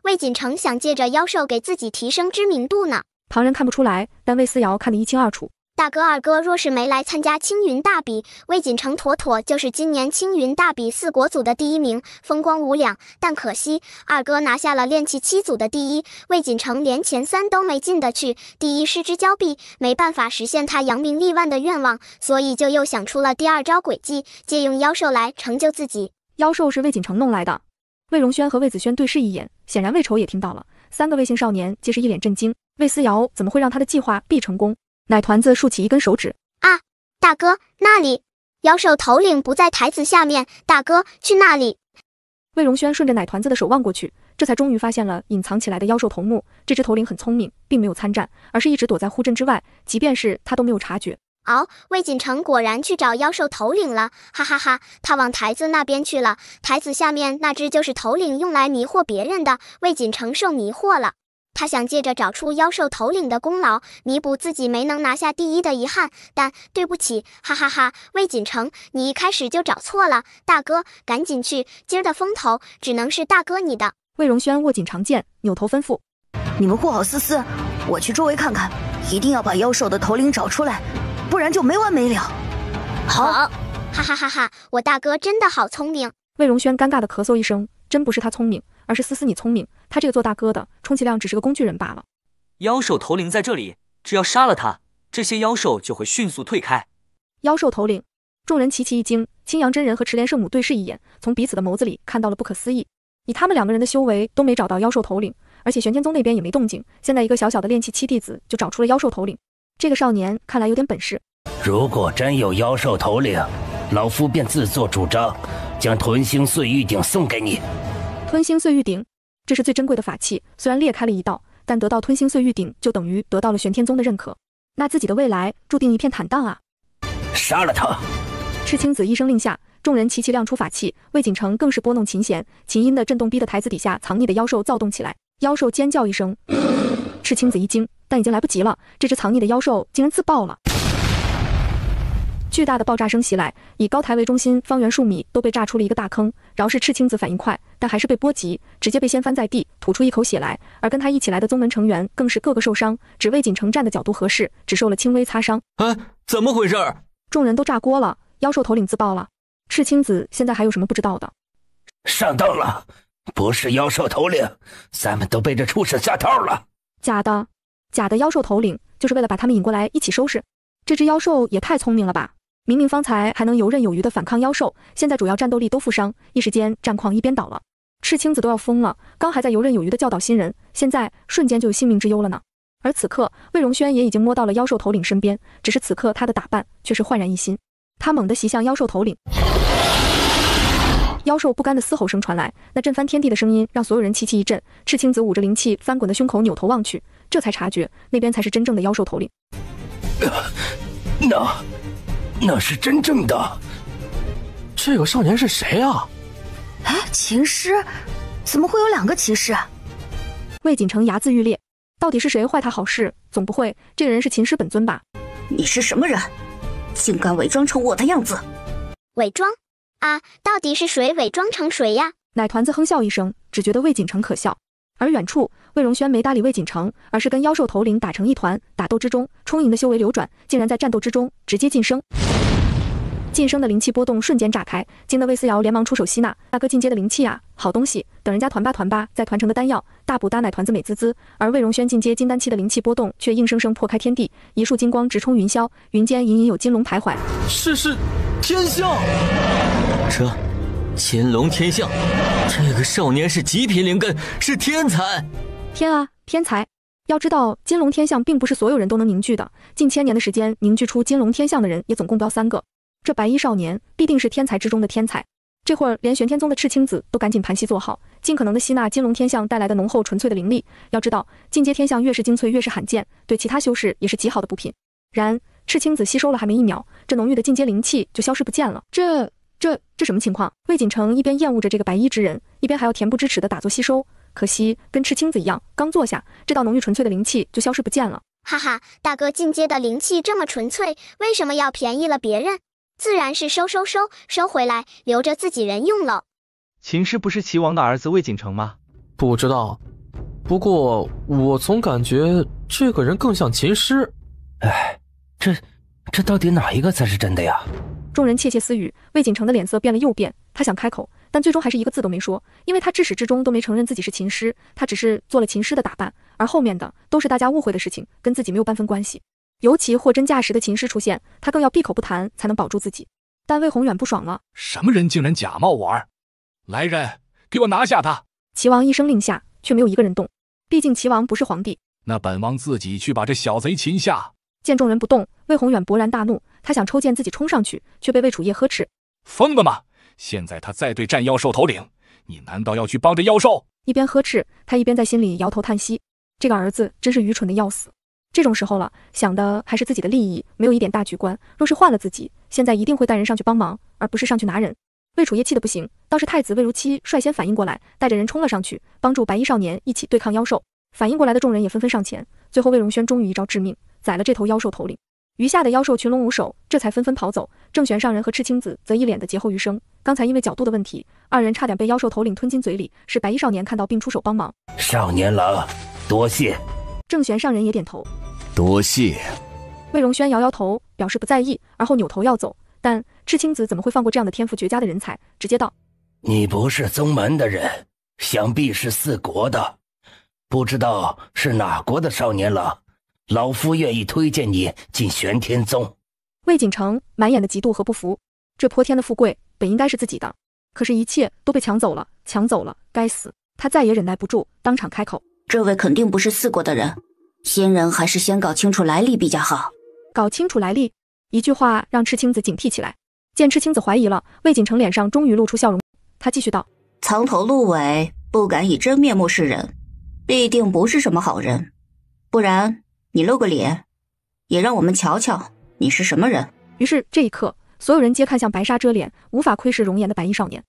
魏锦城想借着妖兽给自己提升知名度呢。旁人看不出来，但魏思瑶看得一清二楚。大哥二哥若是没来参加青云大比，魏锦城妥妥就是今年青云大比4国组的第1名，风光无两。但可惜二哥拿下了炼气7组的第1，魏锦城连前3都没进得去，第1失之交臂，没办法实现他扬名立万的愿望，所以就又想出了第2招诡计，借用妖兽来成就自己。妖兽是魏锦城弄来的。魏荣轩和魏子轩对视一眼，显然魏愁也听到了。3个魏姓少年皆是一脸震惊，魏思瑶怎么会让他的计划必成功？奶团子竖起一根手指，大哥，那里妖兽头领不在台子下面，大哥去那里。魏荣轩顺着奶团子的手望过去，这才终于发现了隐藏起来的妖兽头目。这只头领很聪明，并没有参战，而是一直躲在护阵之外，即便是他都没有察觉。魏锦城果然去找妖兽头领了，哈哈哈，他往台子那边去了。台子下面那只就是头领用来迷惑别人的，魏锦城受迷惑了。他想借着找出妖兽头领的功劳，弥补自己没能拿下第1的遗憾，但对不起，哈哈哈，魏锦城，你一开始就找错了，大哥，赶紧去，今儿的风头只能是大哥你的。魏荣轩握紧长剑，扭头吩咐：“你们护好思思，我去周围看看，一定要把妖兽的头领找出来，不然就没完没了。”好，哈哈哈哈！我大哥真的好聪明。魏荣轩尴尬的咳嗽一声，真不是他聪明，而是思思你聪明。他这个做大哥的，充其量只是个工具人罢了。妖兽头领在这里，只要杀了他，这些妖兽就会迅速退开。妖兽头领，众人齐齐一惊。青阳真人和池莲圣母对视一眼，从彼此的眸子里看到了不可思议。以他们2个人的修为，都没找到妖兽头领，而且玄天宗那边也没动静。现在一个小小的炼气7弟子就找出了妖兽头领，这个少年看来有点本事。如果真有妖兽头领，老夫便自作主张，将屯星碎玉鼎送给你。吞星碎玉鼎，这是最珍贵的法器，虽然裂开了一道，但得到吞星碎玉鼎就等于得到了玄天宗的认可，那自己的未来注定一片坦荡啊！杀了他！赤青子一声令下，众人齐齐亮出法器，魏锦城更是拨弄琴弦，琴音的震动逼得台子底下藏匿的妖兽躁动起来。妖兽尖叫一声，赤青子一惊，但已经来不及了，这只藏匿的妖兽竟然自爆了。巨大的爆炸声袭来，以高台为中心，方圆数米都被炸出了一个大坑。饶是赤青子反应快，但还是被波及，直接被掀翻在地，吐出一口血来。而跟他一起来的宗门成员更是个个受伤，只魏锦城站的角度合适，只受了轻微擦伤。怎么回事？众人都炸锅了，妖兽头领自爆了。赤青子现在还有什么不知道的？上当了，不是妖兽头领，咱们都被这畜生下套了。假的妖兽头领，就是为了把他们引过来一起收拾。这只妖兽也太聪明了吧！明明方才还能游刃有余地反抗妖兽，现在主要战斗力都负伤，一时间战况一边倒了。赤青子都要疯了，刚还在游刃有余地教导新人，现在瞬间就有性命之忧了呢。而此刻，魏荣轩也已经摸到了妖兽头领身边，只是此刻他的打扮却是焕然一新。他猛地袭向妖兽头领，妖兽不甘的嘶吼声传来，那震翻天地的声音让所有人齐齐一震。赤青子捂着灵气翻滚的胸口扭头望去，这才察觉那边才是真正的妖兽头领。那是真正的。这个少年是谁啊？琴师？怎么会有2个琴师？魏锦城睚眦欲裂，到底是谁坏他好事？总不会这个人是琴师本尊吧？你是什么人？竟敢伪装成我的样子？伪装啊？到底是谁伪装成谁呀？奶团子哼笑一声，只觉得魏锦城可笑。而远处，魏荣轩没搭理魏锦城，而是跟妖兽头领打成一团。打斗之中，充盈的修为流转，竟然在战斗之中直接晋升。晋升的灵气波动瞬间炸开，惊得魏思瑶连忙出手吸纳。大哥进阶的灵气啊，好东西！等人家团吧，再团成的丹药，大补搭奶团子美滋滋。而魏荣轩进阶金丹期的灵气波动却硬生生破开天地，一束金光直冲云霄，云间隐隐有金龙徘徊。是天象！这金龙天象，这个少年是极品灵根，是天才！天啊，天才！要知道，金龙天象并不是所有人都能凝聚的，近千年的时间凝聚出金龙天象的人也总共不要3个。这白衣少年必定是天才之中的天才。这会儿连玄天宗的赤青子都赶紧盘膝坐好，尽可能的吸纳金龙天象带来的浓厚纯粹的灵力。要知道，进阶天象越是精粹越是罕见，对其他修士也是极好的补品。然赤青子吸收了还没1秒，这浓郁的进阶灵气就消失不见了。这什么情况？魏锦城一边厌恶着这个白衣之人，一边还要恬不知耻的打坐吸收。可惜跟赤青子一样，刚坐下，这道浓郁纯粹的灵气就消失不见了。哈哈，大哥进阶的灵气这么纯粹，为什么要便宜了别人？自然是收回来，留着自己人用了。秦师不是齐王的儿子魏锦城吗？不知道，不过我总感觉这个人更像秦师。这到底哪一个才是真的呀？众人窃窃私语，魏锦城的脸色变了又变，他想开口，但最终还是一个字都没说，因为他至始至终都没承认自己是琴师，他只是做了琴师的打扮，而后面的都是大家误会的事情，跟自己没有半分关系。尤其货真价实的琴师出现，他更要闭口不谈才能保住自己。但魏宏远不爽了，什么人竟然假冒我儿？来人，给我拿下他！齐王一声令下，却没有一个人动，毕竟齐王不是皇帝。那本王自己去把这小贼擒下。见众人不动，魏宏远勃然大怒，他想抽剑自己冲上去，却被魏楚夜呵斥。疯了吗？现在他再对战妖兽头领，你难道要去帮着妖兽？一边呵斥，他一边在心里摇头叹息，这个儿子真是愚蠢的要死。这种时候了，想的还是自己的利益，没有一点大局观。若是换了自己，现在一定会带人上去帮忙，而不是上去拿人。魏楚夜气得不行，倒是太子魏如期率先反应过来，带着人冲了上去，帮助白衣少年一起对抗妖兽。反应过来的众人也纷纷上前，最后魏荣轩终于一招致命，宰了这头妖兽头领。余下的妖兽群龙无首，这才纷纷跑走。郑玄上人和赤青子则一脸的劫后余生。刚才因为角度的问题，二人差点被妖兽头领吞进嘴里，是白衣少年看到并出手帮忙。少年郎，多谢。郑玄上人也点头，多谢。魏荣轩摇摇头，表示不在意，而后扭头要走。但赤青子怎么会放过这样的天赋绝佳的人才？直接道：你不是宗门的人，想必是四国的，不知道是哪国的少年郎，老夫愿意推荐你进玄天宗。魏锦城满眼的嫉妒和不服，这泼天的富贵本应该是自己的，可是一切都被抢走了，该死！他再也忍耐不住，当场开口：这位肯定不是四国的人，仙人还是先搞清楚来历比较好。搞清楚来历，一句话让赤青子警惕起来。见赤青子怀疑了，魏锦城脸上终于露出笑容，他继续道：藏头露尾，不敢以真面目示人，必定不是什么好人。不然你露个脸，也让我们瞧瞧你是什么人。于是这一刻，所有人皆看向白纱遮脸、无法窥视容颜的白衣少年。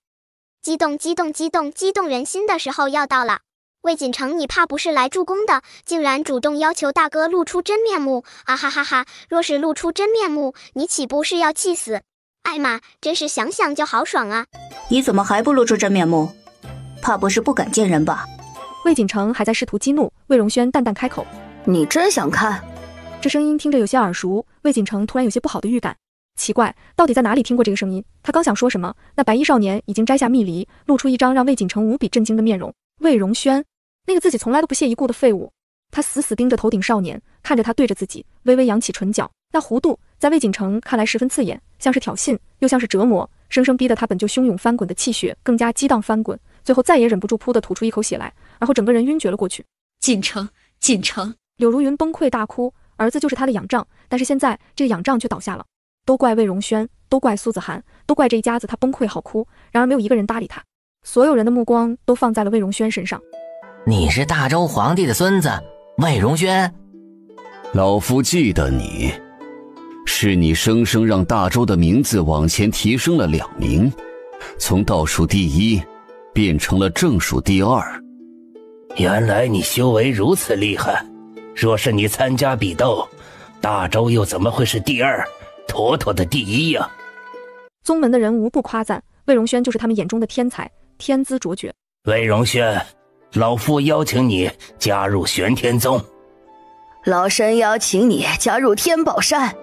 激动人心的时候要到了。魏锦城，你怕不是来助攻的，竟然主动要求大哥露出真面目，啊哈哈哈！若是露出真面目，你岂不是要气死？哎妈，真是想想就好爽啊！你怎么还不露出真面目？怕不是不敢见人吧？魏锦城还在试图激怒，魏荣轩淡淡开口：你真想看？这声音听着有些耳熟，魏锦城突然有些不好的预感。奇怪，到底在哪里听过这个声音？他刚想说什么，那白衣少年已经摘下蜜梨，露出一张让魏锦城无比震惊的面容。魏荣轩，那个自己从来都不屑一顾的废物。他死死盯着头顶少年，看着他对着自己微微扬起唇角，那弧度在魏锦城看来十分刺眼，像是挑衅，又像是折磨，生生逼得他本就汹涌翻滚的气血更加激荡翻滚，最后再也忍不住噗地吐出一口血来，然后整个人晕厥了过去。锦城，柳如云崩溃大哭，儿子就是他的仰仗，但是现在这个仰仗却倒下了。都怪魏荣轩，都怪苏子涵，都怪这一家子他崩溃好哭，然而没有一个人搭理他，所有人的目光都放在了魏荣轩身上。你是大周皇帝的孙子魏荣轩？老夫记得你，是你生生让大周的名字往前提升了2名，从倒数第1变成了正数第2。原来你修为如此厉害，若是你参加比斗，大周又怎么会是第2，妥妥的第1呀？宗门的人无不夸赞魏荣轩就是他们眼中的天才，天资卓绝。魏荣轩，老夫邀请你加入玄天宗。老身邀请你加入天宝山。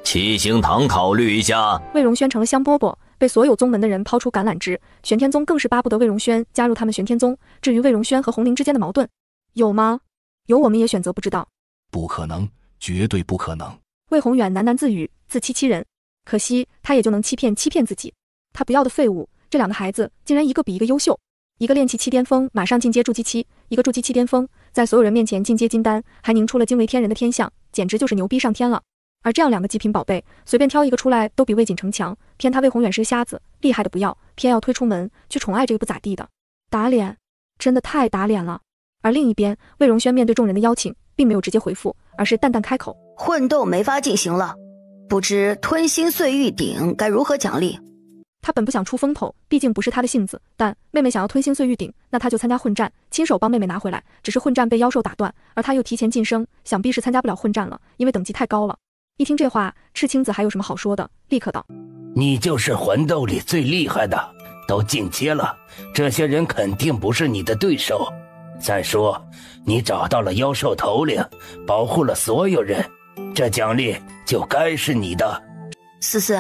七星堂考虑一下。魏荣轩成了香饽饽，被所有宗门的人抛出橄榄枝，玄天宗更是巴不得魏荣轩加入他们玄天宗。至于魏荣轩和红灵之间的矛盾，有吗？有，我们也选择不知道。不可能，绝对不可能。魏宏远喃喃自语，自欺欺人。可惜他也就能欺骗自己。他不要的废物，这2个孩子竟然一个比一个优秀。一个炼气7巅峰，马上进阶筑基期；一个筑基7巅峰，在所有人面前进阶金丹，还凝出了惊为天人的天象，简直就是牛逼上天了。而这样2个极品宝贝，随便挑一个出来都比魏锦城强，偏他魏宏远是个瞎子，厉害的不要，偏要推出门去宠爱这个不咋地的，打脸，真的太打脸了。而另一边，魏荣轩面对众人的邀请，并没有直接回复，而是淡淡开口：混斗没法进行了，不知吞心碎玉鼎该如何奖励？他本不想出风头，毕竟不是他的性子，但妹妹想要吞心碎玉鼎，那他就参加混战，亲手帮妹妹拿回来。只是混战被妖兽打断，而他又提前晋升，想必是参加不了混战了，因为等级太高了。一听这话，赤青子还有什么好说的，立刻道：你就是魂斗里最厉害的，都进阶了，这些人肯定不是你的对手。再说你找到了妖兽头领，保护了所有人，这奖励就该是你的。思思，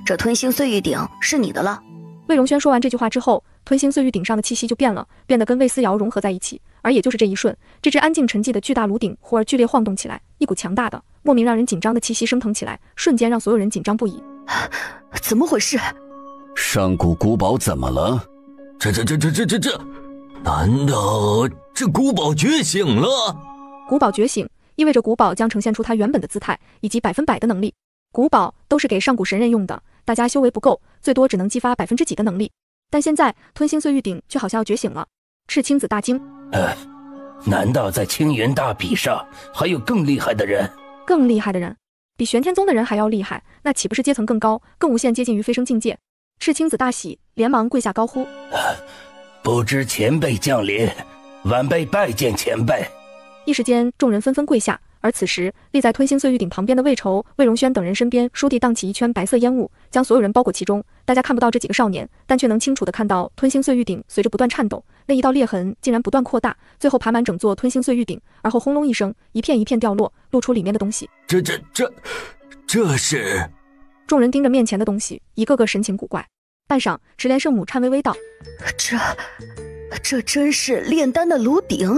这吞心碎玉鼎是你的了。魏荣轩说完这句话之后，吞心碎玉鼎上的气息就变了，变得跟魏思瑶融合在一起。而也就是这一瞬，这只安静沉寂的巨大炉鼎忽而剧烈晃动起来，一股强大的莫名让人紧张的气息升腾起来，瞬间让所有人紧张不已。怎么回事？上古古堡怎么了？这，难道这古堡觉醒了？古堡觉醒意味着古堡将呈现出它原本的姿态以及100%的能力。古堡都是给上古神人用的，大家修为不够，最多只能激发几%的能力。但现在吞心碎玉鼎却好像要觉醒了。赤青子大惊，难道在青云大比上还有更厉害的人？更厉害的人，比玄天宗的人还要厉害，那岂不是阶层更高，更无限接近于飞升境界？赤青子大喜，连忙跪下高呼：不知前辈降临，晚辈拜见前辈。一时间众人纷纷跪下，而而此时，立在吞星碎玉鼎旁边的魏愁、魏荣轩等人身边，倏地荡起一圈白色烟雾，将所有人包裹其中。大家看不到这几个少年，但却能清楚地看到吞星碎玉鼎随着不断颤抖，那一道裂痕竟然不断扩大，最后爬满整座吞星碎玉鼎，而后轰隆一声，一片一片掉落，露出里面的东西。这是……众人盯着面前的东西，一个个神情古怪。半晌，池莲圣母颤巍巍道：“这真是炼丹的炉鼎。”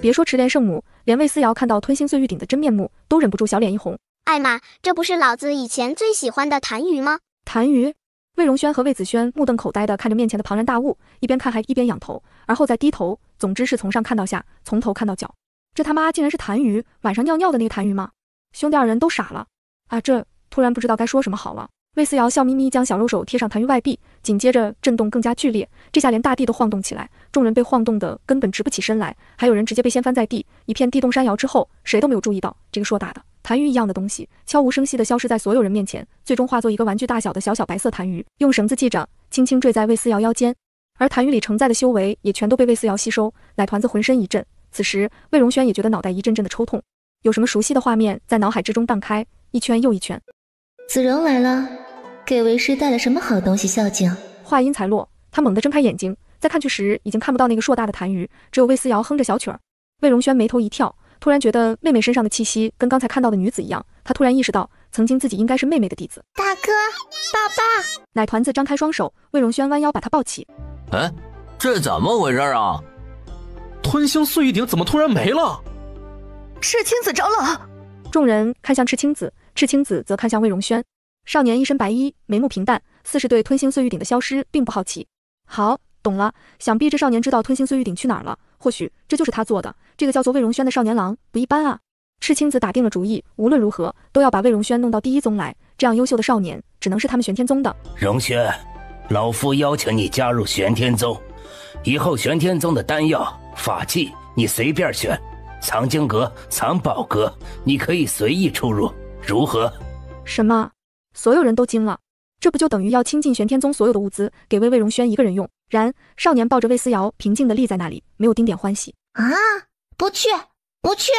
别说池莲圣母，连魏思瑶看到吞星碎玉鼎的真面目，都忍不住小脸一红。艾玛，这不是老子以前最喜欢的痰盂吗？痰盂？魏荣轩和魏子轩目瞪口呆地看着面前的庞然大物，一边看还一边仰头，而后再低头。总之是从上看到下，从头看到脚。这他妈竟然是痰盂，晚上尿尿的那个痰盂吗？兄弟二人都傻了。啊，这突然不知道该说什么好了。魏思瑶笑眯眯将小肉手贴上痰盂外壁，紧接着震动更加剧烈，这下连大地都晃动起来，众人被晃动得根本直不起身来，还有人直接被掀翻在地，一片地动山摇之后，谁都没有注意到这个硕大的痰盂一样的东西悄无声息地消失在所有人面前，最终化作一个玩具大小的小小白色痰盂，用绳子系着，轻轻坠在魏思瑶腰间，而痰盂里承载的修为也全都被魏思瑶吸收。奶团子浑身一震，此时魏荣轩也觉得脑袋一阵阵的抽痛，有什么熟悉的画面在脑海之中荡开，一圈又一圈。子荣来了，给为师带了什么好东西孝敬？话音才落，他猛地睁开眼睛，再看去时已经看不到那个硕大的痰盂，只有魏思瑶哼着小曲儿。魏荣轩眉头一跳，突然觉得妹妹身上的气息跟刚才看到的女子一样，他突然意识到曾经自己应该是妹妹的弟子。大哥，爸爸！奶团子张开双手，魏荣轩弯腰把他抱起。哎，这怎么回事啊？吞星碎玉鼎怎么突然没了？赤青子长老！众人看向赤青子，赤青子则看向魏荣轩。少年一身白衣，眉目平淡，似是对吞星碎玉鼎的消失并不好奇。好，懂了，想必这少年知道吞星碎玉鼎去哪儿了，或许这就是他做的。这个叫做魏荣轩的少年郎不一般啊。赤青子打定了主意，无论如何都要把魏荣轩弄到第一宗来，这样优秀的少年只能是他们玄天宗的。荣轩，老夫邀请你加入玄天宗，以后玄天宗的丹药、法器你随便选，藏经阁、藏宝阁你可以随意出入，如何？什么？所有人都惊了，这不就等于要倾尽玄天宗所有的物资给魏荣轩一个人用？然少年抱着魏思瑶平静地立在那里，没有丁点欢喜。啊，不去，不去！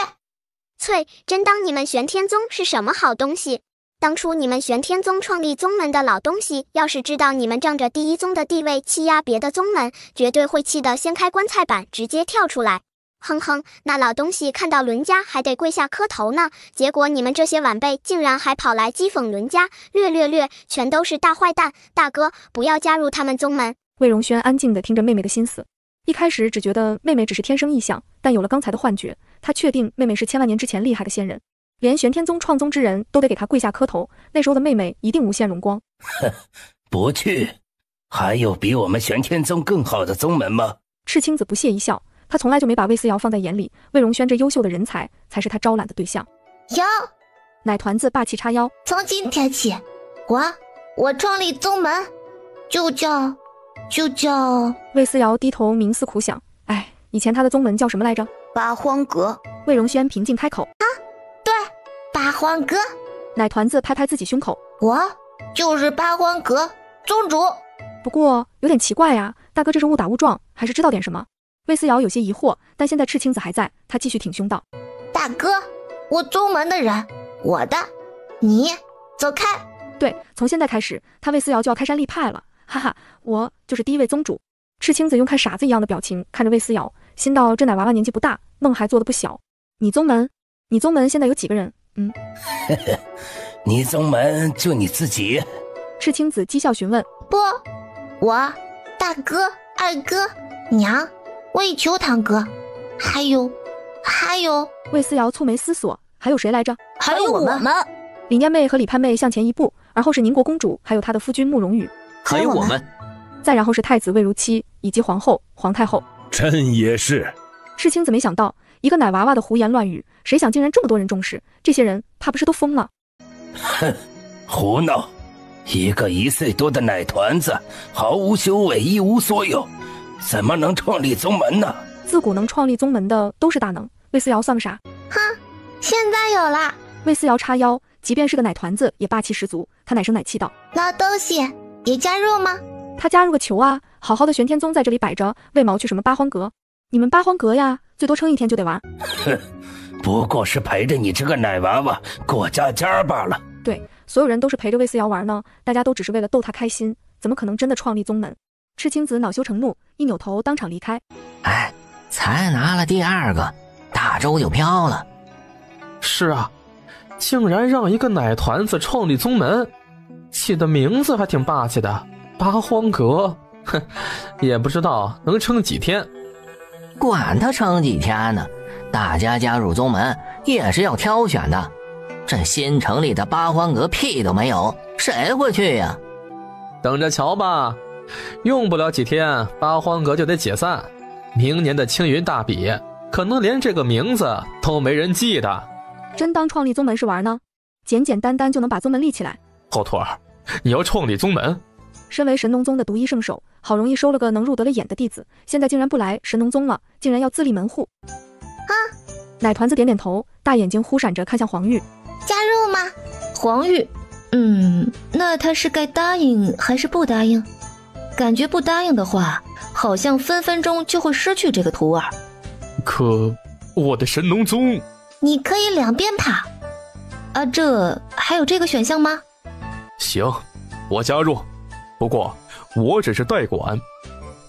翠，真当你们玄天宗是什么好东西？当初你们玄天宗创立宗门的老东西，要是知道你们仗着第一宗的地位欺压别的宗门，绝对会气得掀开棺材板直接跳出来。哼哼，那老东西看到伦家还得跪下磕头呢，结果你们这些晚辈竟然还跑来讥讽伦家，略，全都是大坏蛋！大哥，不要加入他们宗门。魏荣轩安静地听着妹妹的心思，一开始只觉得妹妹只是天生异象，但有了刚才的幻觉，他确定妹妹是千万年之前厉害的仙人，连玄天宗创宗之人都得给他跪下磕头，那时候的妹妹一定无限荣光。哼，不去？还有比我们玄天宗更好的宗门吗？赤青子不屑一笑。他从来就没把魏思瑶放在眼里，魏荣轩这优秀的人才才是他招揽的对象。有，奶团子霸气叉腰。从今天起，我创立宗门，就叫。魏思瑶低头冥思苦想，哎，以前他的宗门叫什么来着？八荒阁。魏荣轩平静开口。啊，对，八荒阁。奶团子拍拍自己胸口，我就是八荒阁宗主。不过有点奇怪呀，大哥这是误打误撞，还是知道点什么？魏思瑶有些疑惑，但现在赤青子还在，他继续挺胸道：“大哥，我宗门的人，我的，你走开。”对，从现在开始，他魏思瑶就要开山立派了，哈哈，我就是第一位宗主。赤青子用看傻子一样的表情看着魏思瑶，心道这奶娃娃年纪不大，梦还做得不小。你宗门现在有几个人？你宗门就你自己？赤青子讥笑询问。不，我大哥、二哥、娘。为求堂哥，还有，魏思瑶蹙眉思索，还有谁来着？还有我们。李念妹和李盼妹向前一步，而后是宁国公主，还有她的夫君慕容羽，还有我们，再然后是太子魏如期以及皇后、皇太后。朕也是。赤青子没想到，一个奶娃娃的胡言乱语，谁想竟然这么多人重视？这些人怕不是都疯了？哼，胡闹！一个1岁多的奶团子，毫无修为，一无所有。怎么能创立宗门呢？自古能创立宗门的都是大能，魏思瑶算个啥？哼，现在有了。魏思瑶叉腰，即便是个奶团子也霸气十足，他奶声奶气道：“老东西，也加入吗？”他加入个球啊！好好的玄天宗在这里摆着，为毛去什么八荒阁？你们八荒阁呀，最多撑1天就得完。哼，不过是陪着你这个奶娃娃过家家罢了。对，所有人都是陪着魏思瑶玩呢，大家都只是为了逗她开心，怎么可能真的创立宗门？赤青子恼羞成怒，一扭头当场离开。哎，才拿了第2个，大周就飘了。是啊，竟然让一个奶团子创立宗门，起的名字还挺霸气的，八荒阁。哼，也不知道能撑几天。管他撑几天呢，大家加入宗门也是要挑选的。这新成立的八荒阁屁都没有，谁会去呀？等着瞧吧，用不了几天，八荒阁就得解散。明年的青云大比，可能连这个名字都没人记得。真当创立宗门是玩呢？简简单单就能把宗门立起来？后腿儿，你要创立宗门？身为神农宗的独一圣手，好容易收了个能入得了眼的弟子，现在竟然不来神农宗了，竟然要自立门户。奶团子点点头，大眼睛忽闪着看向黄玉。加入吗？黄玉，那他是该答应还是不答应？感觉不答应的话，好像分分钟就会失去这个徒儿。可我的神农宗，你可以两边爬。啊，这还有这个选项吗？行，我加入。不过我只是代管，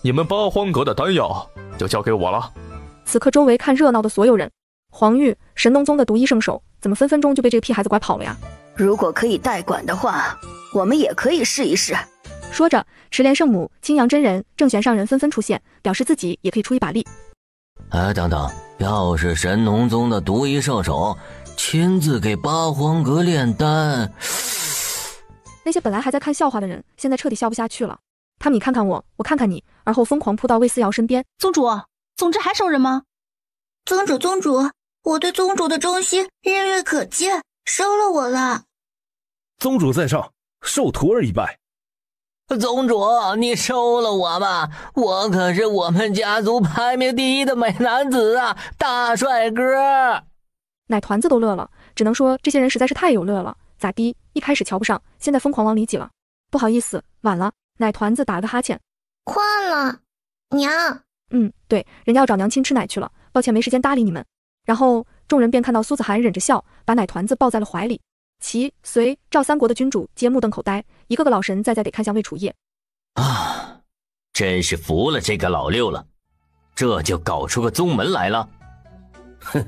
你们八荒阁的丹药就交给我了。此刻周围看热闹的所有人，黄玉，神农宗的独一圣手，怎么分分钟就被这个屁孩子拐跑了呀？如果可以代管的话，我们也可以试一试。说着，池莲圣母、青阳真人、正玄上人纷纷出现，表示自己也可以出一把力。等等，要是神农宗的独一圣手亲自给八荒阁炼丹，那些本来还在看笑话的人，现在彻底笑不下去了。他们你看看我，我看看你，而后疯狂扑到魏思瑶身边。宗主，总之还收人吗？宗主，我对宗主的忠心日日可见，收了我了。宗主在上，受徒儿一拜。宗主，你收了我吧，我可是我们家族排名第1的美男子啊，大帅哥。奶团子都乐了，只能说这些人实在是太有乐了。咋地？一开始瞧不上，现在疯狂往里挤了。不好意思，晚了。奶团子打了个哈欠。快了，娘。对，人家要找娘亲吃奶去了，抱歉没时间搭理你们。然后众人便看到苏子涵忍着笑，把奶团子抱在了怀里。其随赵三国的君主皆目瞪口呆，一个个老神在得看向魏楚业。真是服了这个老六了，这就搞出个宗门来了。哼，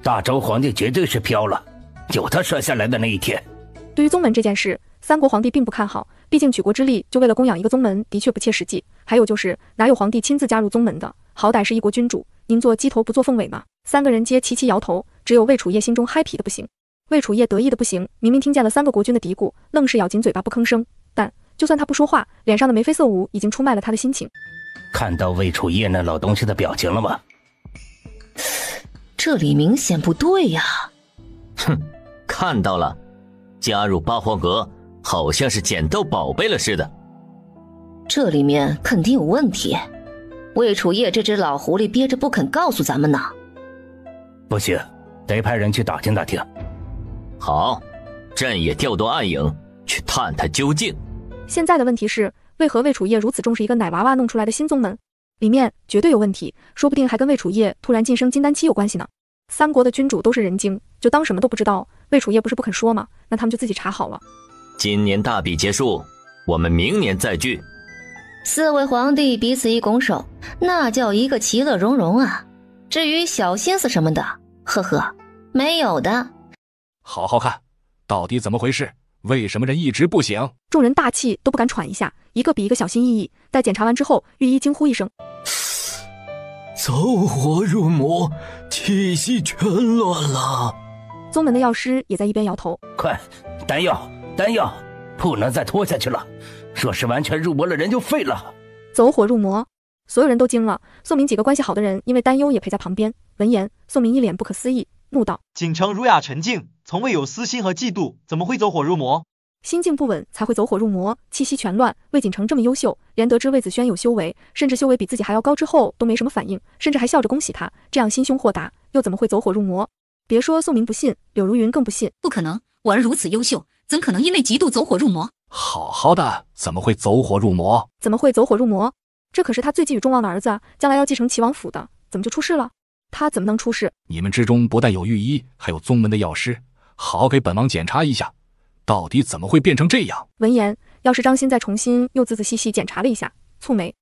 大周皇帝绝对是飘了，有他摔下来的那一天。对于宗门这件事，三国皇帝并不看好，毕竟举国之力就为了供养一个宗门，的确不切实际。还有就是哪有皇帝亲自加入宗门的？好歹是一国君主，您做鸡头不做凤尾嘛。三个人皆齐齐摇头，只有魏楚业心中嗨皮的不行。魏楚业得意的不行，明明听见了3个国君的嘀咕，愣是咬紧嘴巴不吭声。但就算他不说话，脸上的眉飞色舞已经出卖了他的心情。看到魏楚业那老东西的表情了吗？这里明显不对呀。哼，看到了，加入八荒阁好像是捡到宝贝了似的。这里面肯定有问题，魏楚业这只老狐狸憋着不肯告诉咱们呢。不行，得派人去打听打听。好，朕也调动暗影去探探究竟。现在的问题是，为何魏楚业如此重视一个奶娃娃弄出来的新宗门？里面绝对有问题，说不定还跟魏楚业突然晋升金丹期有关系呢。三国的君主都是人精，就当什么都不知道。魏楚业不是不肯说吗？那他们就自己查好了。今年大比结束，我们明年再聚。4位皇帝彼此一拱手，那叫一个其乐融融啊。至于小心思什么的，呵呵，没有的。好好看，到底怎么回事？为什么人一直不醒？众人大气都不敢喘一下，一个比一个小心翼翼。待检查完之后，御医惊呼一声：走火入魔，气息全乱了。宗门的药师也在一边摇头：快，丹药，不能再拖下去了。若是完全入魔了，人就废了。走火入魔，所有人都惊了。宋明几个关系好的人因为担忧也陪在旁边。闻言，宋明一脸不可思议，怒道：锦城儒雅沉静，从未有私心和嫉妒，怎么会走火入魔？心境不稳才会走火入魔，气息全乱。魏锦城这么优秀，连得知魏子轩有修为，甚至修为比自己还要高之后都没什么反应，甚至还笑着恭喜他，这样心胸豁达，又怎么会走火入魔？别说宋明不信，柳如云更不信。不可能，我儿如此优秀，怎可能因为嫉妒走火入魔？好好的，怎么会走火入魔？怎么会走火入魔？这可是他最寄予众望的儿子啊，将来要继承齐王府的，怎么就出事了？他怎么能出事？你们之中不但有御医，还有宗门的药师，好给本王检查一下，到底怎么会变成这样？闻言，药师张欣再重新又仔仔细细检查了一下，蹙眉。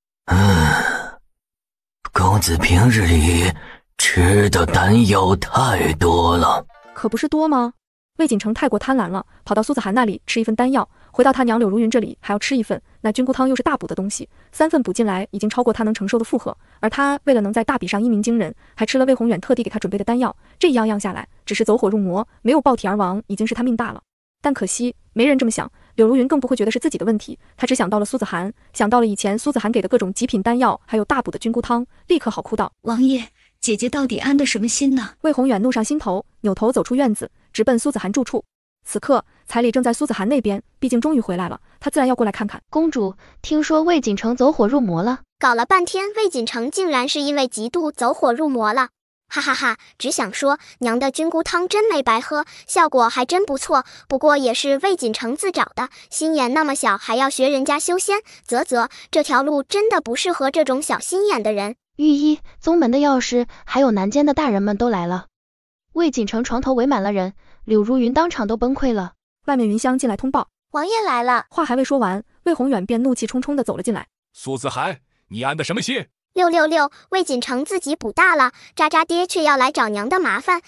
公子平日里吃的丹药太多了。可不是多吗？魏锦城太过贪婪了，跑到苏子涵那里吃一份丹药，回到他娘柳如云这里还要吃一份。那菌菇汤又是大补的东西，3份补进来已经超过他能承受的负荷。而他为了能在大比上一鸣惊人，还吃了魏宏远特地给他准备的丹药。这一样样下来，只是走火入魔，没有爆体而亡，已经是他命大了。但可惜没人这么想，柳如云更不会觉得是自己的问题，他只想到了苏子涵，想到了以前苏子涵给的各种极品丹药，还有大补的菌菇汤，立刻好哭道：王爷，姐姐到底安的什么心呢？魏宏远怒上心头，扭头走出院子，直奔苏子涵住处。此刻彩礼正在苏子涵那边，毕竟终于回来了，他自然要过来看看。公主，听说魏锦城走火入魔了。搞了半天，魏锦城竟然是因为嫉妒走火入魔了。哈哈哈，只想说娘的菌菇汤真没白喝，效果还真不错，不过也是魏锦城自找的，心眼那么小还要学人家修仙，这条路真的不适合这种小心眼的人。御医、宗门的药师还有南间的大人们都来了，魏锦城床头围满了人，柳如云当场都崩溃了。外面云香进来通报，王爷来了。话还未说完，魏宏远便怒气冲冲地走了进来。苏子涵，你安的什么心？666，魏锦城自己补大了，渣渣爹却要来找娘的麻烦，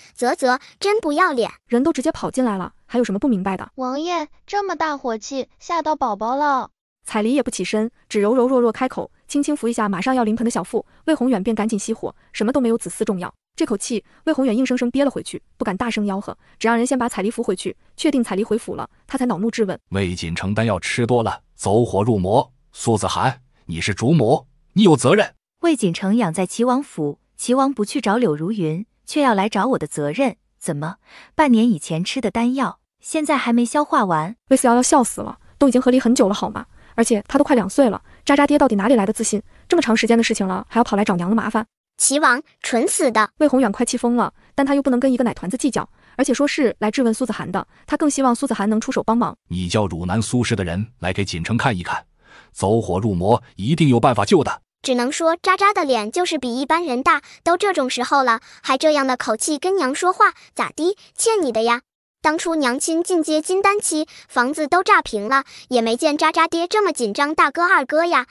真不要脸。人都直接跑进来了，还有什么不明白的？王爷这么大火气，吓到宝宝了。彩梨也不起身，只柔柔弱弱开口，轻轻扶一下马上要临盆的小腹。魏宏远便赶紧熄火，什么都没有子嗣重要。这口气，魏宏远硬生生憋了回去，不敢大声吆喝，只让人先把彩梨扶回去，确定彩梨回府了，他才恼怒质问：魏锦城丹药吃多了，走火入魔。苏子涵，你是主母，你有责任。魏锦城养在齐王府，齐王不去找柳如云，却要来找我的责任，怎么？半年以前吃的丹药，现在还没消化完？魏思瑶要笑死了，都已经和离很久了好吗？而且他都快2岁了，渣渣爹到底哪里来的自信？这么长时间的事情了，还要跑来找娘的麻烦？齐王，蠢死的！魏宏远快气疯了，但他又不能跟一个奶团子计较，而且说是来质问苏子涵的，他更希望苏子涵能出手帮忙。你叫汝南苏氏的人来给锦城看一看，走火入魔，一定有办法救的。只能说渣渣的脸就是比一般人大，都这种时候了，还这样的口气跟娘说话，咋的？欠你的呀！当初娘亲进阶金丹期，房子都炸平了，也没见渣渣爹这么紧张大哥二哥呀。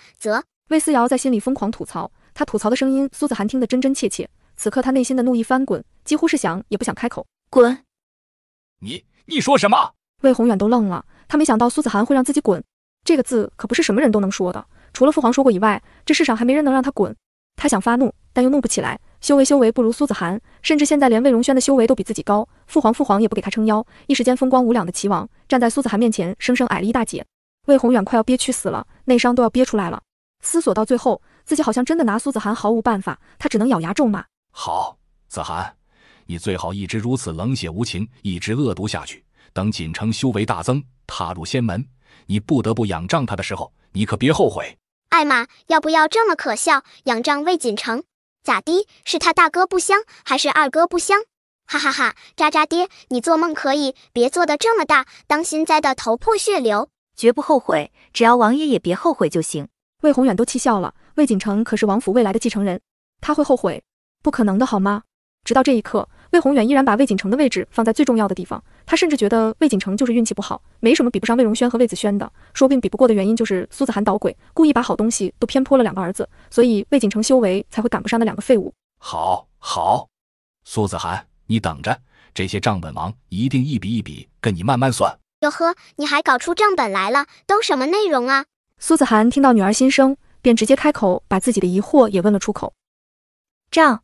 魏思瑶在心里疯狂吐槽，他吐槽的声音苏子涵听得真真切切。此刻他内心的怒意翻滚，几乎是想也不想开口。滚！你说什么？魏宏远都愣了，他没想到苏子涵会让自己滚，这个字可不是什么人都能说的，除了父皇说过以外，这世上还没人能让他滚。他想发怒，但又怒不起来。修为不如苏子涵，甚至现在连魏荣轩的修为都比自己高，父皇也不给他撑腰，一时间风光无两的齐王站在苏子涵面前，生生矮了一大截。魏宏远快要憋屈死了，内伤都要憋出来了。思索到最后，自己好像真的拿苏子涵毫无办法，他只能咬牙咒骂：好，子涵，你最好一直如此冷血无情，一直恶毒下去。等锦城修为大增，踏入仙门，你不得不仰仗他的时候，你可别后悔。艾玛，要不要这么可笑？仰仗魏锦城？咋的？是他大哥不香，还是二哥不香？哈哈哈，渣渣爹，你做梦可以，别做得这么大，当心栽得头破血流。绝不后悔，只要王爷也别后悔就行。魏宏远都气笑了，魏锦城可是王府未来的继承人，他会后悔？不可能的好吗？直到这一刻，魏宏远依然把魏锦城的位置放在最重要的地方，他甚至觉得魏锦城就是运气不好，没什么比不上魏荣轩和魏子轩的，说不定比不过的原因就是苏子涵捣鬼，故意把好东西都偏颇了2个儿子，所以魏锦城修为才会赶不上那2个废物。好，苏子涵，你等着，这些账本王一定一笔一笔跟你慢慢算。哟呵，你还搞出账本来了，都什么内容啊？苏子涵听到女儿心声，便直接开口把自己的疑惑也问了出口。账？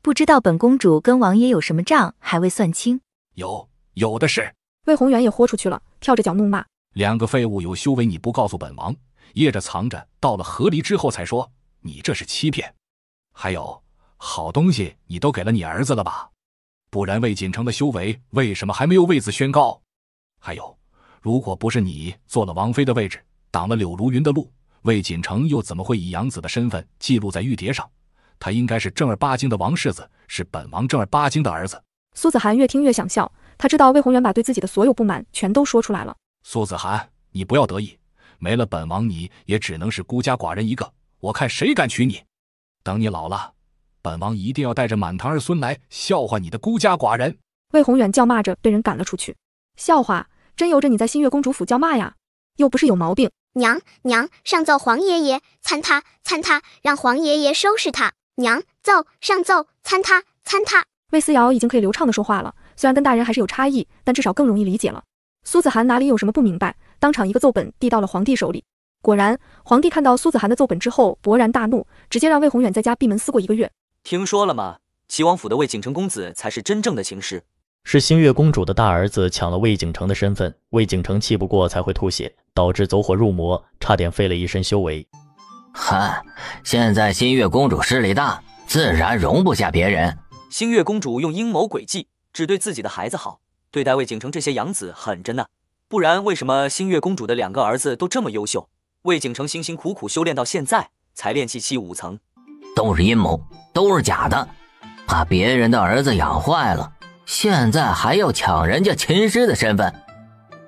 不知道本公主跟王爷有什么账还未算清？有的是。魏宏远也豁出去了，跳着脚怒骂：2个废物有修为你不告诉本王，掖着藏着，到了河离之后才说，你这是欺骗。还有，好东西你都给了你儿子了吧？不然魏锦城的修为为什么还没有位子宣告？还有，如果不是你做了王妃的位置，挡了柳如云的路，魏锦城又怎么会以养子的身份记录在玉牒上？他应该是正儿八经的王世子，是本王正儿八经的儿子。苏子涵越听越想笑，他知道魏宏远把对自己的所有不满全都说出来了。苏子涵，你不要得意，没了本王你也只能是孤家寡人一个，我看谁敢娶你。等你老了，本王一定要带着满堂儿孙来笑话你的孤家寡人。魏宏远叫骂着被人赶了出去。笑话，真由着你在新月公主府叫骂呀？又不是有毛病。娘，上奏皇爷爷，参他，让皇爷爷收拾他。娘，上奏，参他。魏思瑶已经可以流畅的说话了，虽然跟大人还是有差异，但至少更容易理解了。苏子涵哪里有什么不明白，当场一个奏本递到了皇帝手里。果然，皇帝看到苏子涵的奏本之后勃然大怒，直接让魏宏远在家闭门思过1个月。听说了吗？齐王府的魏景成公子才是真正的情师。是新月公主的大儿子抢了魏景成的身份，魏景成气不过才会吐血，导致走火入魔，差点废了一身修为。现在新月公主势力大，自然容不下别人。新月公主用阴谋诡计，只对自己的孩子好，对待魏景成这些养子狠着呢。不然为什么新月公主的2个儿子都这么优秀，魏景成辛辛苦苦修炼到现在才炼气期5层？都是阴谋，都是假的，把别人的儿子养坏了，现在还要抢人家秦师的身份。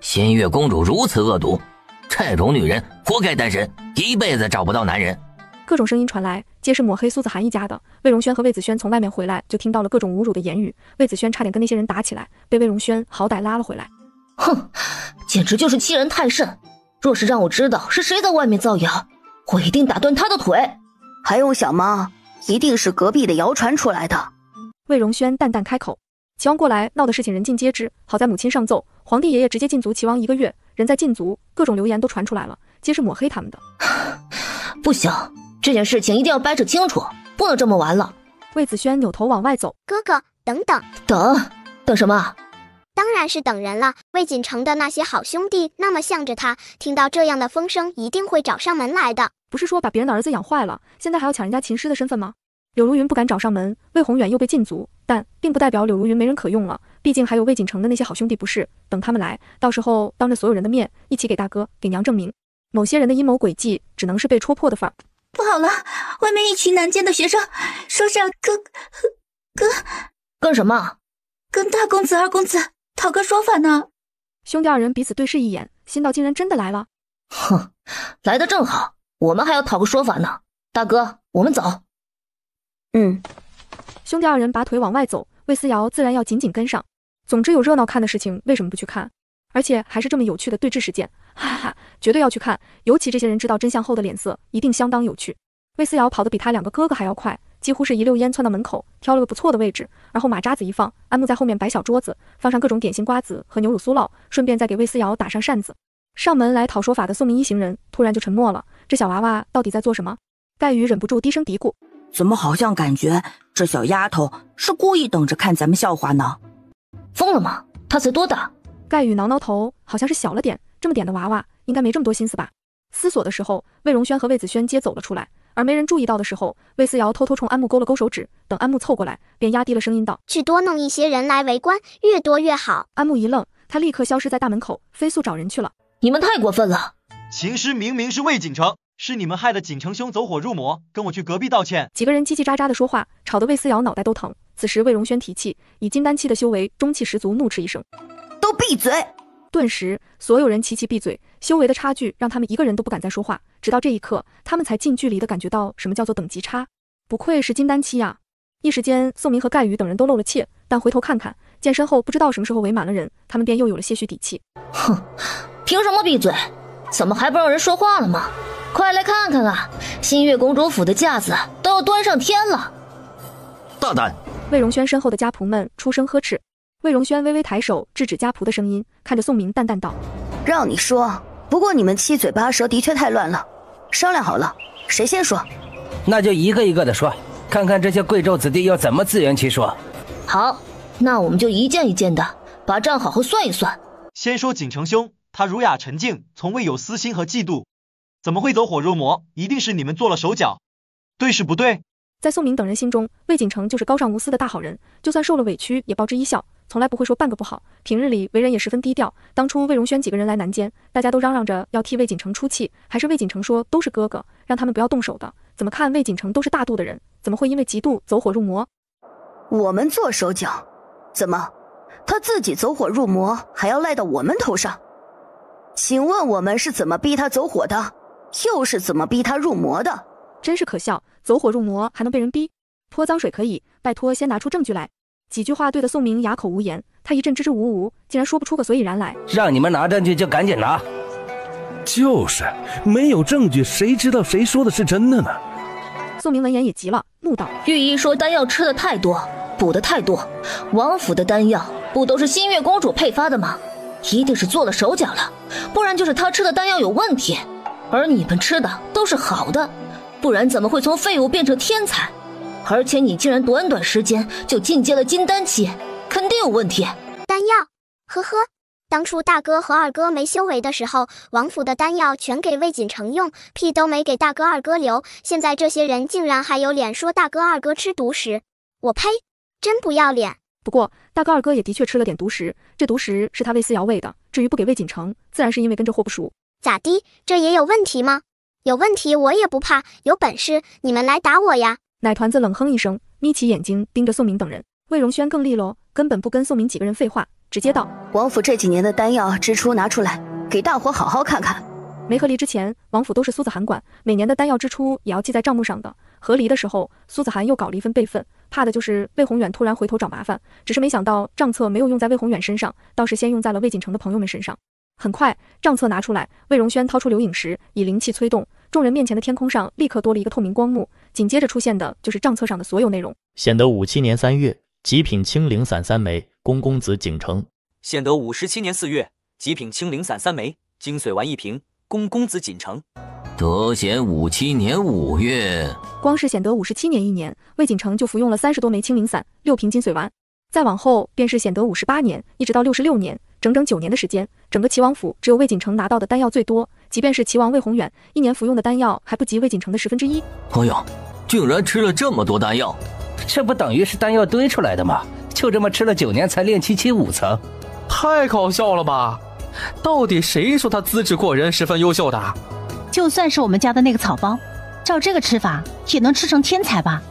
新月公主如此恶毒，这种女人活该单身，一辈子找不到男人。各种声音传来，皆是抹黑苏子涵一家的。魏荣轩和魏子轩从外面回来，就听到了各种侮辱的言语。魏子轩差点跟那些人打起来，被魏荣轩好歹拉了回来。哼，简直就是欺人太甚！若是让我知道是谁在外面造谣，我一定打断他的腿。还用想吗？一定是隔壁的谣传出来的。魏荣轩淡淡开口。齐王过来闹的事情人尽皆知，好在母亲上奏，皇帝爷爷直接禁足齐王1个月，人在禁足，各种流言都传出来了，皆是抹黑他们的。不行，这件事情一定要掰扯清楚，不能这么玩了。魏子轩扭头往外走。哥哥，等。等什么？当然是等人了。魏锦城的那些好兄弟那么向着他，听到这样的风声一定会找上门来的。不是说把别人的儿子养坏了，现在还要抢人家秦师的身份吗？柳如云不敢找上门，魏宏远又被禁足，但并不代表柳如云没人可用了，毕竟还有魏锦城的那些好兄弟不是？等他们来，到时候当着所有人的面，一起给大哥给娘证明，某些人的阴谋诡计只能是被戳破的份儿。不好了，外面一群南监的学生说是要跟什么？跟大公子、二公子讨个说法呢。兄弟2人彼此对视一眼，心道竟然真的来了。哼，来得正好，我们还要讨个说法呢。大哥，我们走。兄弟2人拔腿往外走，魏思瑶自然要紧紧跟上。总之有热闹看的事情，为什么不去看？而且还是这么有趣的对峙事件，哈哈哈，绝对要去看。尤其这些人知道真相后的脸色，一定相当有趣。魏思瑶跑得比他2个哥哥还要快，几乎是一溜烟窜到门口，挑了个不错的位置，然后马扎子一放，安木在后面摆小桌子，放上各种点心瓜子和牛乳酥酪，顺便再给魏思瑶打上扇子。上门来讨说法的宋明一行人突然就沉默了，这小娃娃到底在做什么？盖宇忍不住低声嘀咕，怎么好像感觉这小丫头是故意等着看咱们笑话呢？疯了吗？她才多大？盖宇挠挠头，好像是小了点，这么点的娃娃应该没这么多心思吧。思索的时候，魏荣轩和魏子轩皆走了出来，而没人注意到的时候，魏思瑶偷偷冲安木勾了勾手指，等安木凑过来，便压低了声音道：去多弄一些人来围观，越多越好。安木一愣，他立刻消失在大门口，飞速找人去了。你们太过分了！秦师明明是魏景成，是你们害得景成兄走火入魔，跟我去隔壁道歉。几个人叽叽喳喳的说话，吵得魏思瑶脑袋都疼。此时魏荣轩提气，以金丹期的修为，中气十足，怒斥一声：都闭嘴！顿时所有人齐齐闭嘴，修为的差距让他们一个人都不敢再说话。直到这一刻，他们才近距离的感觉到什么叫做等级差。不愧是金丹期呀！一时间，宋明和盖宇等人都露了怯，但回头看看，见身后不知道什么时候围满了人，他们便又有了些许底气。哼，凭什么闭嘴？怎么还不让人说话了吗？快来看看啊！新月公主府的架子都要端上天了！大胆！魏荣轩身后的家仆们出声呵斥。魏荣轩微微抬手制止家仆的声音，看着宋明淡淡道：让你说，不过你们七嘴八舌的确太乱了。商量好了，谁先说？那就一个一个的说，看看这些贵胄子弟要怎么自圆其说。好，那我们就一件一件的把账好好算一算。先说景成兄，他儒雅沉静，从未有私心和嫉妒，怎么会走火入魔？一定是你们做了手脚，对是不对？在宋明等人心中，魏景成就是高尚无私的大好人，就算受了委屈也报之一笑，从来不会说半个不好。平日里为人也十分低调。当初魏荣轩几个人来南监，大家都嚷嚷着要替魏景成出气，还是魏景成说都是哥哥，让他们不要动手的。怎么看魏景成都是大度的人，怎么会因为嫉妒走火入魔？我们做手脚，怎么他自己走火入魔还要赖到我们头上？请问我们是怎么逼他走火的，又是怎么逼他入魔的？真是可笑，走火入魔还能被人逼？泼脏水可以，拜托先拿出证据来。几句话对得宋明哑口无言，他一阵支支吾吾，竟然说不出个所以然来。让你们拿证据就赶紧拿。就是没有证据，谁知道谁说的是真的呢？宋明闻言也急了，怒道：御医说丹药吃的太多，补的太多，王府的丹药不都是新月公主配发的吗？一定是做了手脚了，不然就是她吃的丹药有问题，而你们吃的都是好的，不然怎么会从废物变成天才？而且你竟然短短时间就进阶了金丹期，肯定有问题。丹药，呵呵，当初大哥和二哥没修为的时候，王府的丹药全给魏锦成用，屁都没给大哥二哥留。现在这些人竟然还有脸说大哥二哥吃毒食，我呸，真不要脸。不过大哥二哥也的确吃了点毒食，这毒食是他魏思瑶喂的，至于不给魏锦成，自然是因为跟这货不熟。咋的？这也有问题吗？有问题我也不怕，有本事你们来打我呀！奶团子冷哼一声，眯起眼睛盯着宋明等人。魏荣轩更厉喽，根本不跟宋明几个人废话，直接道：王府这几年的丹药支出拿出来，给大伙好好看看。没和离之前，王府都是苏子涵管，每年的丹药支出也要记在账目上的。和离的时候，苏子涵又搞了一份备份，怕的就是魏宏远突然回头找麻烦。只是没想到账册没有用在魏宏远身上，倒是先用在了魏锦成的朋友们身上。很快，账册拿出来，魏荣轩掏出流影石，以灵气催动，众人面前的天空上立刻多了一个透明光幕，紧接着出现的就是账册上的所有内容。显德57年3月，极品青灵散3枚，公公子景成。显德57年4月，极品青灵散3枚，金髓丸1瓶，公公子锦成。德显57年5月，光是显德57年1年，魏锦成就服用了30多枚青灵散，6瓶金髓丸。再往后便是显德58年，一直到66年，整整9年的时间，整个齐王府只有魏锦成拿到的丹药最多，即便是齐王魏宏远一年服用的丹药还不及魏锦成的1/10。哎呀，竟然吃了这么多丹药，这不等于是丹药堆出来的吗？就这么吃了9年才炼气期5层，太搞笑了吧！到底谁说他资质过人，十分优秀的？就算是我们家的那个草包，照这个吃法也能吃成天才吧？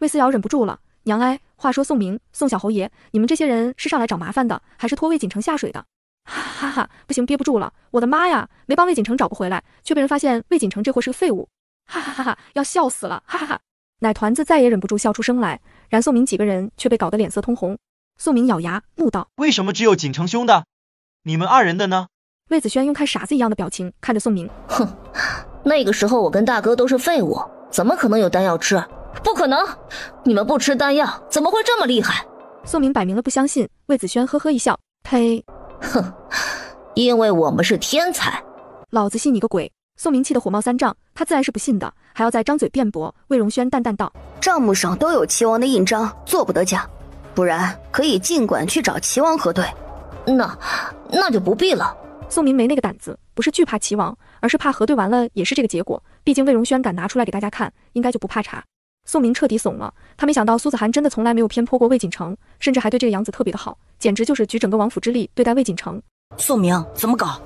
魏思瑶忍不住了，娘哎，话说宋明、宋小侯爷，你们这些人是上来找麻烦的，还是拖魏锦成下水的？哈哈，不行，憋不住了，我的妈呀，没帮魏锦成找不回来，却被人发现魏锦成这货是个废物，哈哈哈哈，要笑死了，哈哈哈！奶团子再也忍不住笑出声来，然宋明几个人却被搞得脸色通红。宋明咬牙怒道：为什么只有锦成兄的？你们二人的呢？魏子轩用看傻子一样的表情看着宋明，哼，那个时候我跟大哥都是废物，怎么可能有丹药吃？不可能！你们不吃丹药，怎么会这么厉害？宋明摆明了不相信。魏子轩呵呵一笑，呸！哼，因为我们是天才。老子信你个鬼！宋明气得火冒三丈，他自然是不信的，还要再张嘴辩驳。魏荣轩淡淡道：账目上都有齐王的印章，做不得假，不然可以尽管去找齐王核对。那就不必了。宋明没那个胆子，不是惧怕齐王，而是怕核对完了也是这个结果。毕竟魏荣轩敢拿出来给大家看，应该就不怕查。宋明彻底怂了，他没想到苏子涵真的从来没有偏颇过魏锦成，甚至还对这个养子特别的好，简直就是举整个王府之力对待魏锦成。宋明怎么搞？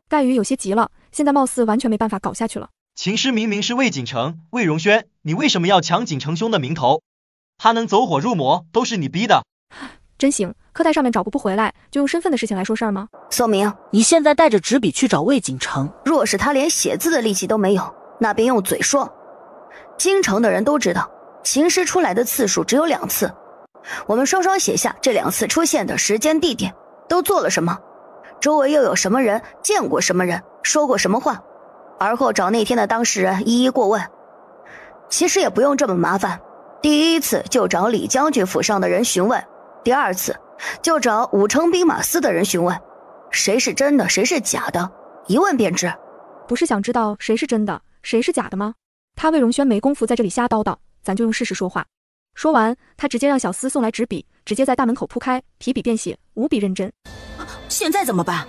盖宇有些急了，现在貌似完全没办法搞下去了。秦师明明是魏锦成、魏荣轩，你为什么要抢锦成兄的名头？他能走火入魔都是你逼的。真行，课台上面找不回来，就用身份的事情来说事儿吗？宋明，你现在带着纸笔去找魏锦成，若是他连写字的力气都没有，那便用嘴说。京城的人都知道，秦师出来的次数只有2次。我们双双写下这2次出现的时间、地点，都做了什么，周围又有什么人，见过什么人，说过什么话，而后找那天的当事人一一过问。其实也不用这么麻烦，第一次就找李将军府上的人询问，第2次就找武城兵马司的人询问，谁是真的，谁是假的，一问便知。不是想知道谁是真的，谁是假的吗？他魏荣轩没工夫在这里瞎叨叨，咱就用事实说话。说完，他直接让小厮送来纸笔，直接在大门口铺开，提笔便写，无比认真。现在怎么办？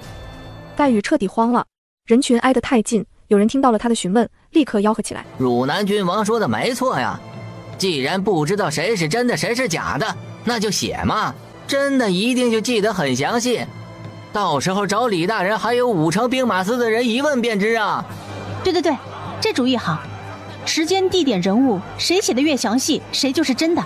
盖宇彻底慌了，人群挨得太近，有人听到了他的询问，立刻吆喝起来：汝南君王说的没错呀，既然不知道谁是真的谁是假的，那就写嘛，真的一定就记得很详细，到时候找李大人还有武城兵马司的人一问便知啊。对，这主意好，时间、地点、人物，谁写的越详细，谁就是真的。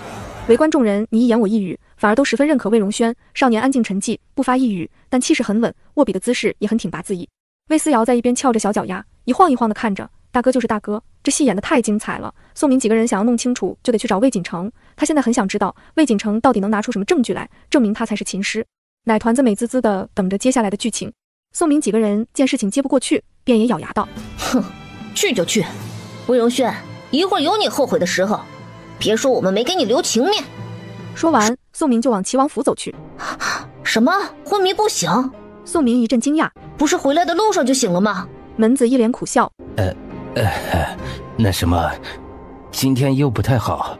围观众人你一言我一语，反而都十分认可魏荣轩。少年安静沉寂，不发一语，但气势很稳，握笔的姿势也很挺拔恣意。魏思瑶在一边翘着小脚丫，一晃一晃的看着，大哥就是大哥，这戏演得太精彩了。宋明几个人想要弄清楚，就得去找魏锦城。他现在很想知道魏锦城到底能拿出什么证据来，证明他才是秦师。奶团子美滋滋的等着接下来的剧情。宋明几个人见事情接不过去，便也咬牙道：“哼，去就去，魏荣轩，一会儿有你后悔的时候，别说我们没给你留情面。”说完，宋明就往齐王府走去。什么？昏迷不醒？宋明一阵惊讶，不是回来的路上就醒了吗？门子一脸苦笑。那什么，今天又不太好，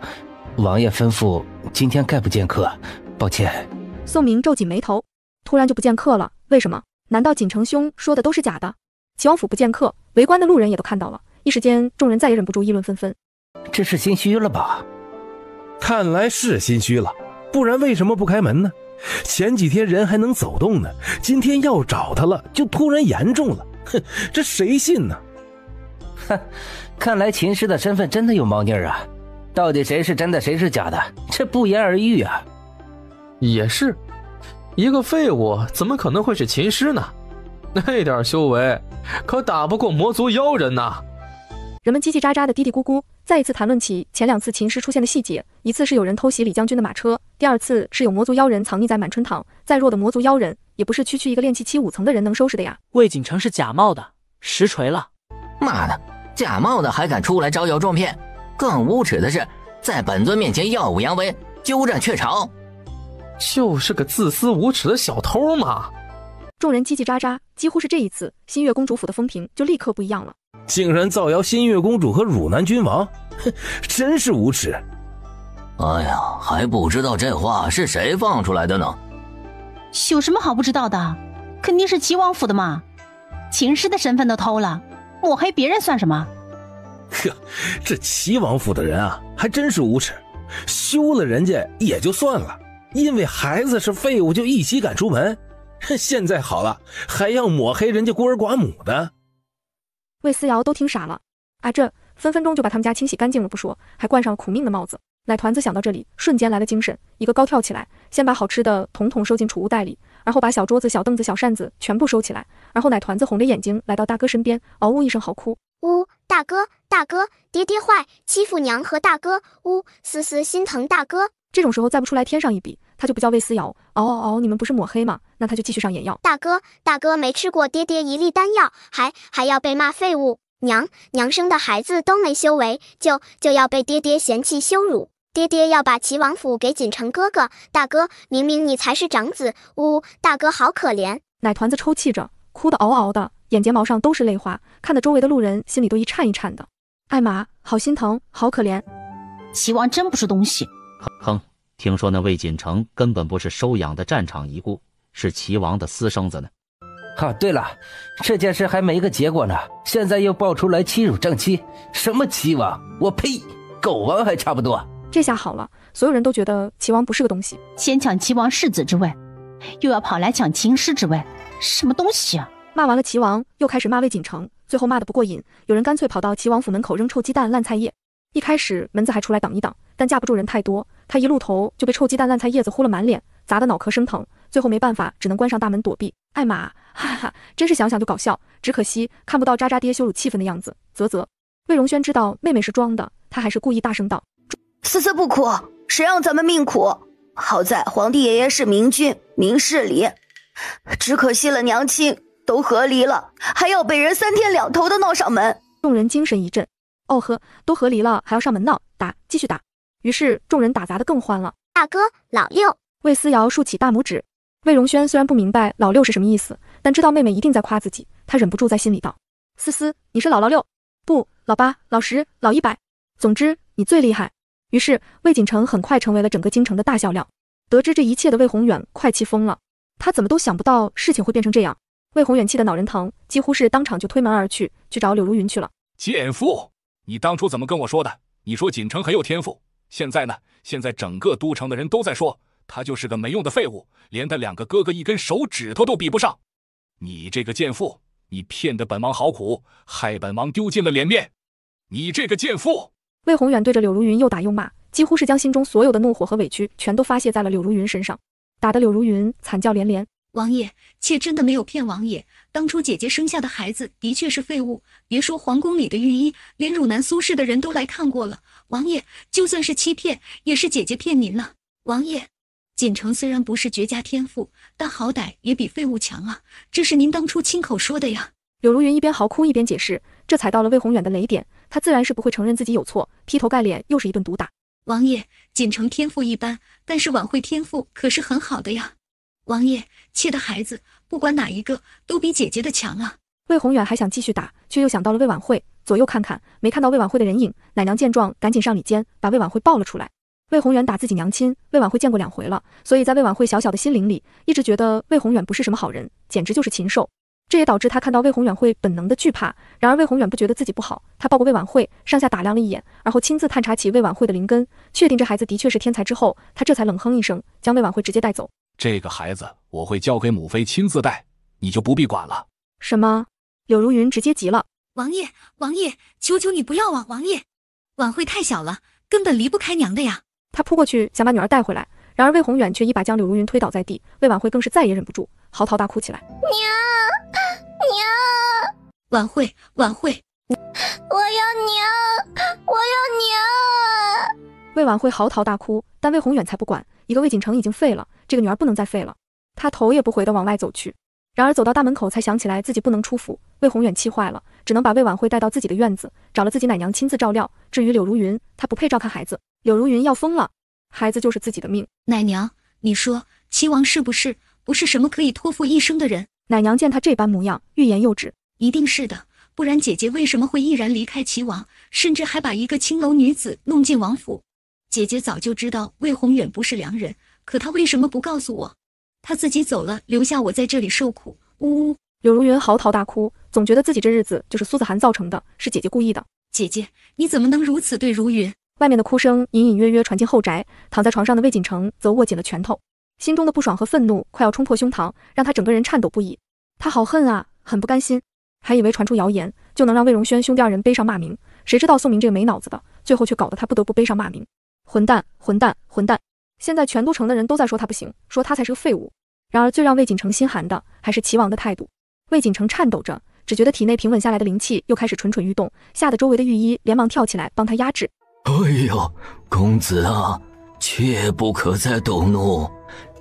王爷吩咐今天概不见客，抱歉。宋明皱紧眉头，突然就不见客了，为什么？难道锦城兄说的都是假的？齐王府不见客，围观的路人也都看到了，一时间众人再也忍不住议论纷纷。这是心虚了吧？看来是心虚了，不然为什么不开门呢？前几天人还能走动呢，今天要找他了，就突然严重了。哼，这谁信呢？哼，看来秦师的身份真的有猫腻啊！到底谁是真的，谁是假的，这不言而喻啊。也是，一个废物怎么可能会是秦师呢？那点修为可打不过魔族妖人呐！人们叽叽喳喳的嘀嘀咕咕，再一次谈论起前2次秦师出现的细节。一次是有人偷袭李将军的马车，第2次是有魔族妖人藏匿在满春堂。再弱的魔族妖人，也不是区一个炼气期5层的人能收拾的呀。魏锦城是假冒的，实锤了！妈的，假冒的还敢出来招摇撞骗，更无耻的是，在本尊面前耀武扬威，鸠占鹊巢，就是个自私无耻的小偷嘛！众人叽叽喳喳，几乎是这一次，新月公主府的风评就立刻不一样了。竟然造谣新月公主和汝南君王，哼，真是无耻！哎呀，还不知道这话是谁放出来的呢？有什么好不知道的？肯定是齐王府的嘛！秦师的身份都偷了，抹黑别人算什么？呵，这齐王府的人啊，还真是无耻，休了人家也就算了，因为孩子是废物就一起赶出门。现在好了，还要抹黑人家孤儿寡母的。魏思瑶都听傻了，啊，这分分钟就把他们家清洗干净了不说，还冠上了苦命的帽子。奶团子想到这里，瞬间来了精神，一个高跳起来，先把好吃的统统收进储物袋里，然后把小桌子、小凳子、小扇子全部收起来，然后奶团子红着眼睛来到大哥身边，嗷呜一声嚎哭。呜，大哥，大哥，爹爹坏，欺负娘和大哥，呜，思思心疼大哥。这种时候再不出来添上一笔，他就不叫魏思瑶。嗷嗷嗷，你们不是抹黑吗？那他就继续上眼药。大哥，大哥没吃过爹爹一粒丹药，还要被骂废物。娘生的孩子都没修为，就要被爹爹嫌弃羞辱。爹爹要把齐王府给锦城哥哥，大哥，明明你才是长子，呜，大哥好可怜。奶团子抽泣着，哭得嗷嗷的，眼睫毛上都是泪花，看得周围的路人心里都一颤一颤的。艾玛，好心疼，好可怜。齐王真不是东西。哼，听说那魏锦城根本不是收养的战场遗孤，是齐王的私生子呢。对了，这件事还没个结果呢，现在又爆出来欺辱正妻，什么齐王，我呸，狗王还差不多。这下好了，所有人都觉得齐王不是个东西，先抢齐王世子之位，又要跑来抢秦师之位，什么东西啊！骂完了齐王，又开始骂魏锦城，最后骂得不过瘾，有人干脆跑到齐王府门口扔臭鸡蛋、烂菜叶。一开始门子还出来挡一挡，但架不住人太多，他一露头就被臭鸡蛋、烂菜叶子呼了满脸，砸得脑壳生疼，最后没办法，只能关上大门躲避。艾玛，哈哈，真是想想就搞笑，只可惜看不到渣渣爹羞辱气氛的样子。啧。魏荣轩知道妹妹是装的，他还是故意大声道：“思思不苦，谁让咱们命苦？好在皇帝爷爷是明君明事理，只可惜了娘亲，都和离了，还要被人3天2头的闹上门。”众人精神一振，哦呵，都和离了还要上门闹，打，继续打。于是众人打砸得更欢了。大哥，老六。魏思瑶竖起大拇指。魏荣轩虽然不明白老六是什么意思，但知道妹妹一定在夸自己，他忍不住在心里道：“思思，你是老六，不，老8、老10、老100，总之你最厉害。”于是魏锦城很快成为了整个京城的大笑料。得知这一切的魏宏远快气疯了，他怎么都想不到事情会变成这样。魏宏远气得脑仁疼，几乎是当场就推门而去找柳如云去了。贱妇，你当初怎么跟我说的？你说锦城很有天赋，现在呢？现在整个都城的人都在说他就是个没用的废物，连他2个哥哥1根手指头都比不上。你这个贱妇，你骗得本王好苦，害本王丢尽了脸面。你这个贱妇！魏宏远对着柳如云又打又骂，几乎是将心中所有的怒火和委屈全都发泄在了柳如云身上，打得柳如云惨叫连连。王爷，妾真的没有骗王爷，当初姐姐生下的孩子的确是废物，别说皇宫里的御医，连汝南苏氏的人都来看过了。王爷，就算是欺骗，也是姐姐骗您了。王爷，锦城虽然不是绝佳天赋，但好歹也比废物强啊，这是您当初亲口说的呀。柳如云一边嚎哭一边解释，这踩到了魏宏远的雷点，他自然是不会承认自己有错，劈头盖脸又是一顿毒打。王爷，锦城天赋一般，但是婉慧天赋可是很好的呀。王爷，妾的孩子不管哪一个都比姐姐的强啊。魏宏远还想继续打，却又想到了魏婉慧，左右看看没看到魏婉慧的人影。奶娘见状赶紧上里间把魏婉慧抱了出来。魏宏远打自己娘亲，魏婉慧见过2回了，所以在魏婉慧小小的心灵里一直觉得魏宏远不是什么好人，简直就是禽兽。这也导致他看到魏宏远会本能的惧怕。然而魏宏远不觉得自己不好，他抱过魏婉慧，上下打量了一眼，而后亲自探查起魏婉慧的灵根，确定这孩子的确是天才之后，他这才冷哼一声，将魏婉慧直接带走。这个孩子我会交给母妃亲自带，你就不必管了。什么？柳如云直接急了。王爷，王爷，求求你不要啊！王爷，婉慧太小了，根本离不开娘的呀。他扑过去想把女儿带回来，然而魏宏远却一把将柳如云推倒在地，魏婉慧更是再也忍不住，嚎啕大哭起来。娘，婉慧，婉慧，我要娘，我要娘！魏婉慧嚎啕大哭，但魏宏远才不管，一个魏锦城已经废了，这个女儿不能再废了。他头也不回地往外走去，然而走到大门口才想起来自己不能出府，魏宏远气坏了，只能把魏婉慧带到自己的院子，找了自己奶娘亲自照料。至于柳如云，她不配照看孩子。柳如云要疯了，孩子就是自己的命。奶娘，你说齐王是不是什么可以托付一生的人？奶娘见他这般模样，欲言又止。一定是的，不然姐姐为什么会毅然离开齐王，甚至还把一个青楼女子弄进王府？姐姐早就知道魏宏远不是良人，可她为什么不告诉我？她自己走了，留下我在这里受苦。呜呜！柳如云嚎啕大哭，总觉得自己这日子就是苏子涵造成的，是姐姐故意的。姐姐，你怎么能如此对如云？外面的哭声隐隐约约传进后宅，躺在床上的魏锦城则握紧了拳头，心中的不爽和愤怒快要冲破胸膛，让他整个人颤抖不已。他好恨啊，很不甘心，还以为传出谣言就能让魏荣轩兄弟二人背上骂名，谁知道宋明这个没脑子的，最后却搞得他不得不背上骂名。混蛋，混蛋，混蛋！现在全都城的人都在说他不行，说他才是个废物。然而最让魏锦城心寒的还是齐王的态度。魏锦城颤抖着，只觉得体内平稳下来的灵气又开始蠢蠢欲动，吓得周围的御医连忙跳起来帮他压制。哎呦，公子啊，切不可再动怒，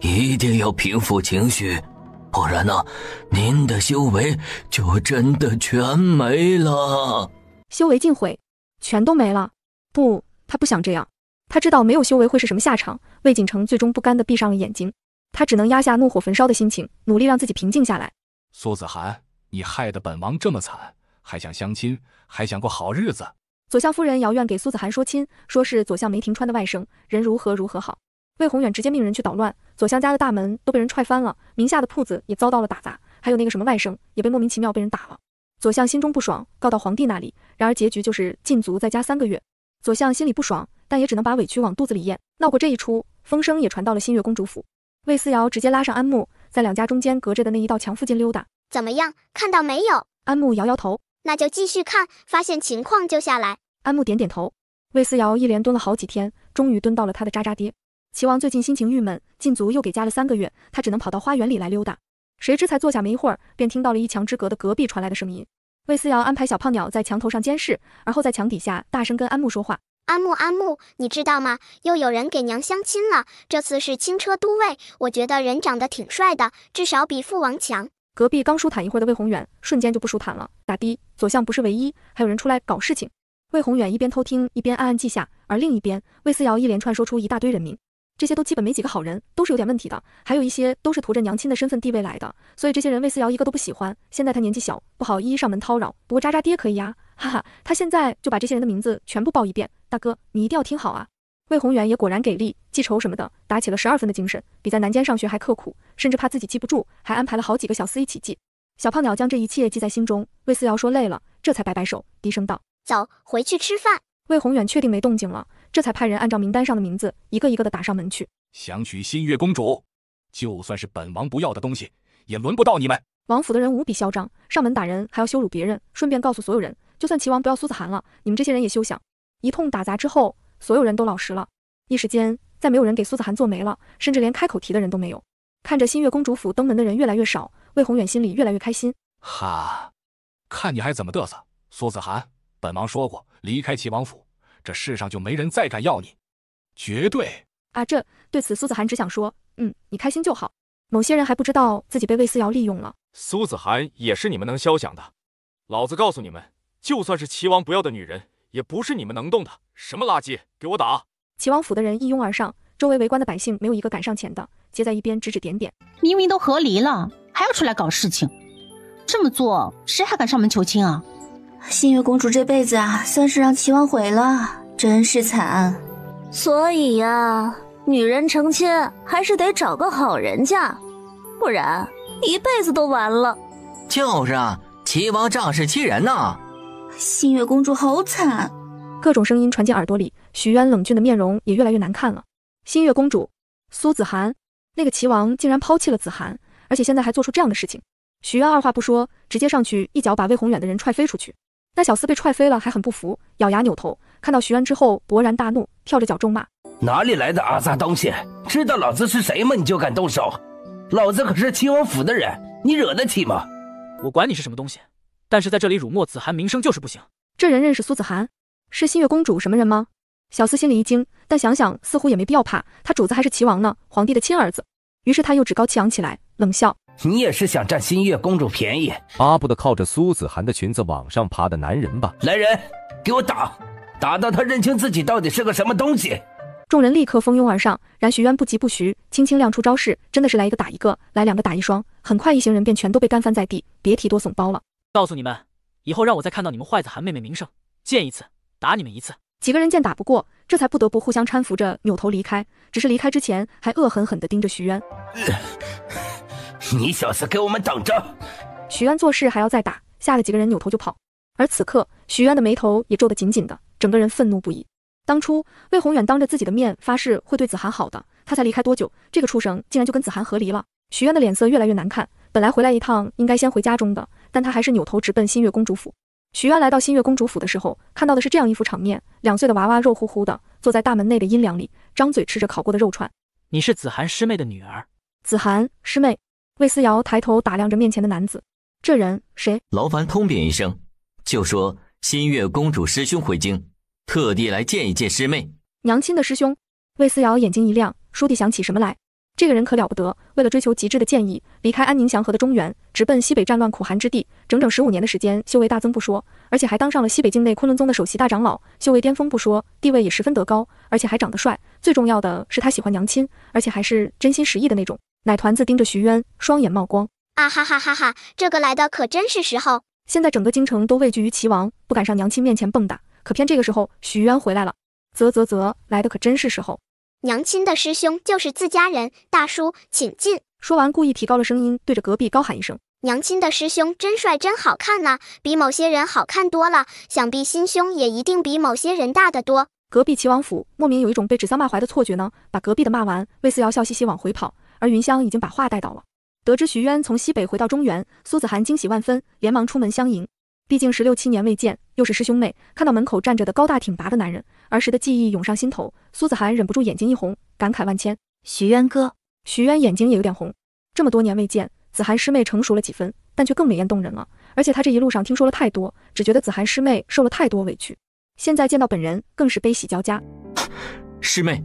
一定要平复情绪，不然呢，您的修为就真的全没了。修为尽毁，全都没了？不，他不想这样。他知道没有修为会是什么下场。魏锦城最终不甘地闭上了眼睛，他只能压下怒火焚烧的心情，努力让自己平静下来。苏子涵，你害得本王这么惨，还想相亲，还想过好日子。左相夫人姚愿给苏子涵说亲，说是左相梅庭川的外甥，人如何如何好。魏宏远直接命人去捣乱，左相家的大门都被人踹翻了，名下的铺子也遭到了打砸，还有那个什么外甥也被莫名其妙被人打了。左相心中不爽，告到皇帝那里，然而结局就是禁足在家3个月。左相心里不爽，但也只能把委屈往肚子里咽。闹过这一出，风声也传到了新月公主府。魏思瑶直接拉上安慕，在两家中间隔着的那一道墙附近溜达。怎么样，看到没有？安慕摇摇头。那就继续看，发现情况就下来。安慕点点头。魏思瑶一连蹲了好几天，终于蹲到了他的渣渣爹。齐王最近心情郁闷，禁足又给加了3个月，他只能跑到花园里来溜达。谁知才坐下没一会儿，便听到了一墙之隔的隔壁传来的声音。魏思瑶安排小胖鸟在墙头上监视，而后在墙底下大声跟安慕说话。安慕，你知道吗？又有人给娘相亲了，这次是轻车都尉，我觉得人长得挺帅的，至少比父王强。隔壁刚舒坦一会儿的魏宏远瞬间就不舒坦了，咋的？左相不是唯一，还有人出来搞事情。魏宏远一边偷听一边暗暗记下，而另一边魏思瑶一连串说出一大堆人名，这些都基本没几个好人，都是有点问题的，还有一些都是图着娘亲的身份地位来的，所以这些人魏思瑶一个都不喜欢。现在他年纪小，不好一一上门叨扰，不过渣渣爹可以呀，哈哈，他现在就把这些人的名字全部报一遍。大哥，你一定要听好啊！魏宏远也果然给力，记仇什么的打起了12分的精神，比在南监上学还刻苦，甚至怕自己记不住，还安排了好几个小厮一起记。小胖鸟将这一切记在心中，魏思瑶说累了，这才摆摆手，低声道：走，回去吃饭。魏宏远确定没动静了，这才派人按照名单上的名字一个一个的打上门去。想娶新月公主，就算是本王不要的东西，也轮不到你们。王府的人无比嚣张，上门打人还要羞辱别人，顺便告诉所有人，就算齐王不要苏子涵了，你们这些人也休想。一通打砸之后，所有人都老实了，一时间再没有人给苏子涵做媒了，甚至连开口提的人都没有。看着新月公主府登门的人越来越少，魏宏远心里越来越开心。哈，看你还怎么嘚瑟！苏子涵，本王说过，离开齐王府，这世上就没人再敢要你，绝对。啊，对此苏子涵只想说，你开心就好。某些人还不知道自己被魏思瑶利用了。苏子涵也是你们能肖想的，老子告诉你们，就算是齐王不要的女人，也不是你们能动的。什么垃圾，给我打！齐王府的人一拥而上，周围围观的百姓没有一个敢上前的，皆在一边指指点点。明明都和离了，还要出来搞事情，这么做谁还敢上门求亲啊？新月公主这辈子啊，算是让齐王毁了，真是惨。所以呀，女人成亲还是得找个好人家，不然一辈子都完了。就是啊，齐王仗势欺人呐！新月公主好惨。各种声音传进耳朵里，许渊冷峻的面容也越来越难看了。新月公主，苏子涵，那个齐王竟然抛弃了子涵，而且现在还做出这样的事情。许渊二话不说，直接上去一脚把魏宏远的人踹飞出去。那小厮被踹飞了，还很不服，咬牙扭头，看到许渊之后勃然大怒，跳着脚咒骂：哪里来的阿杂东西？知道老子是谁吗？你就敢动手？老子可是齐王府的人，你惹得起吗？我管你是什么东西，但是在这里辱没子涵名声就是不行。这人认识苏子涵，是新月公主什么人吗？小厮心里一惊，但想想似乎也没必要怕，他主子还是齐王呢，皇帝的亲儿子。于是他又趾高气扬起来，冷笑：你也是想占新月公主便宜，巴不得靠着苏子涵的裙子往上爬的男人吧？来人，给我打，打到他认清自己到底是个什么东西！众人立刻蜂拥而上，然许渊不疾不徐，轻轻亮出招式，真的是来一个打一个，来两个打一双，很快一行人便全都被干翻在地，别提多怂包了。告诉你们，以后让我再看到你们坏子涵妹妹名声，见一次打你们一次。几个人见打不过，这才不得不互相搀扶着扭头离开，只是离开之前还恶狠狠地盯着许渊。你小子给我们等着！许渊做事还要再打，吓得几个人扭头就跑。而此刻许渊的眉头也皱得紧紧的，整个人愤怒不已。当初魏宏远当着自己的面发誓会对子涵好的，他才离开多久，这个畜生竟然就跟子涵和离了。许渊的脸色越来越难看，本来回来一趟应该先回家中的，但他还是扭头直奔新月公主府。许渊来到新月公主府的时候，看到的是这样一幅场面：2岁的娃娃肉乎乎的坐在大门内的阴凉里，张嘴吃着烤过的肉串。你是子涵师妹的女儿？子涵师妹。魏思瑶抬头打量着面前的男子，这人谁？劳烦通禀一声，就说新月公主师兄回京，特地来见一见师妹。娘亲的师兄。魏思瑶眼睛一亮，倏地想起什么来。这个人可了不得，为了追求极致的剑意，离开安宁祥和的中原，直奔西北战乱苦寒之地，整整15年的时间，修为大增不说，而且还当上了西北境内昆仑宗的首席大长老，修为巅峰不说，地位也十分得高，而且还长得帅。最重要的是他喜欢娘亲，而且还是真心实意的那种。奶团子盯着徐渊，双眼冒光。啊哈哈哈哈，这个来的可真是时候。现在整个京城都畏惧于齐王，不敢上娘亲面前蹦跶，可偏这个时候徐渊回来了。啧，来的可真是时候。娘亲的师兄就是自家人，大叔请进。说完故意提高了声音，对着隔壁高喊一声：娘亲的师兄真帅真好看呐，比某些人好看多了，想必心胸也一定比某些人大得多。隔壁齐王府莫名有一种被指桑骂槐的错觉呢，把隔壁的骂完，魏思瑶笑嘻嘻往回跑，而云香已经把话带到了。得知徐渊从西北回到中原，苏子涵惊喜万分，连忙出门相迎。毕竟16、17年未见，又是师兄妹，看到门口站着的高大挺拔的男人，儿时的记忆涌上心头，苏子涵忍不住眼睛一红，感慨万千。徐渊哥。徐渊眼睛也有点红，这么多年未见，子涵师妹成熟了几分，但却更美艳动人了。而且他这一路上听说了太多，只觉得子涵师妹受了太多委屈，现在见到本人更是悲喜交加。师妹。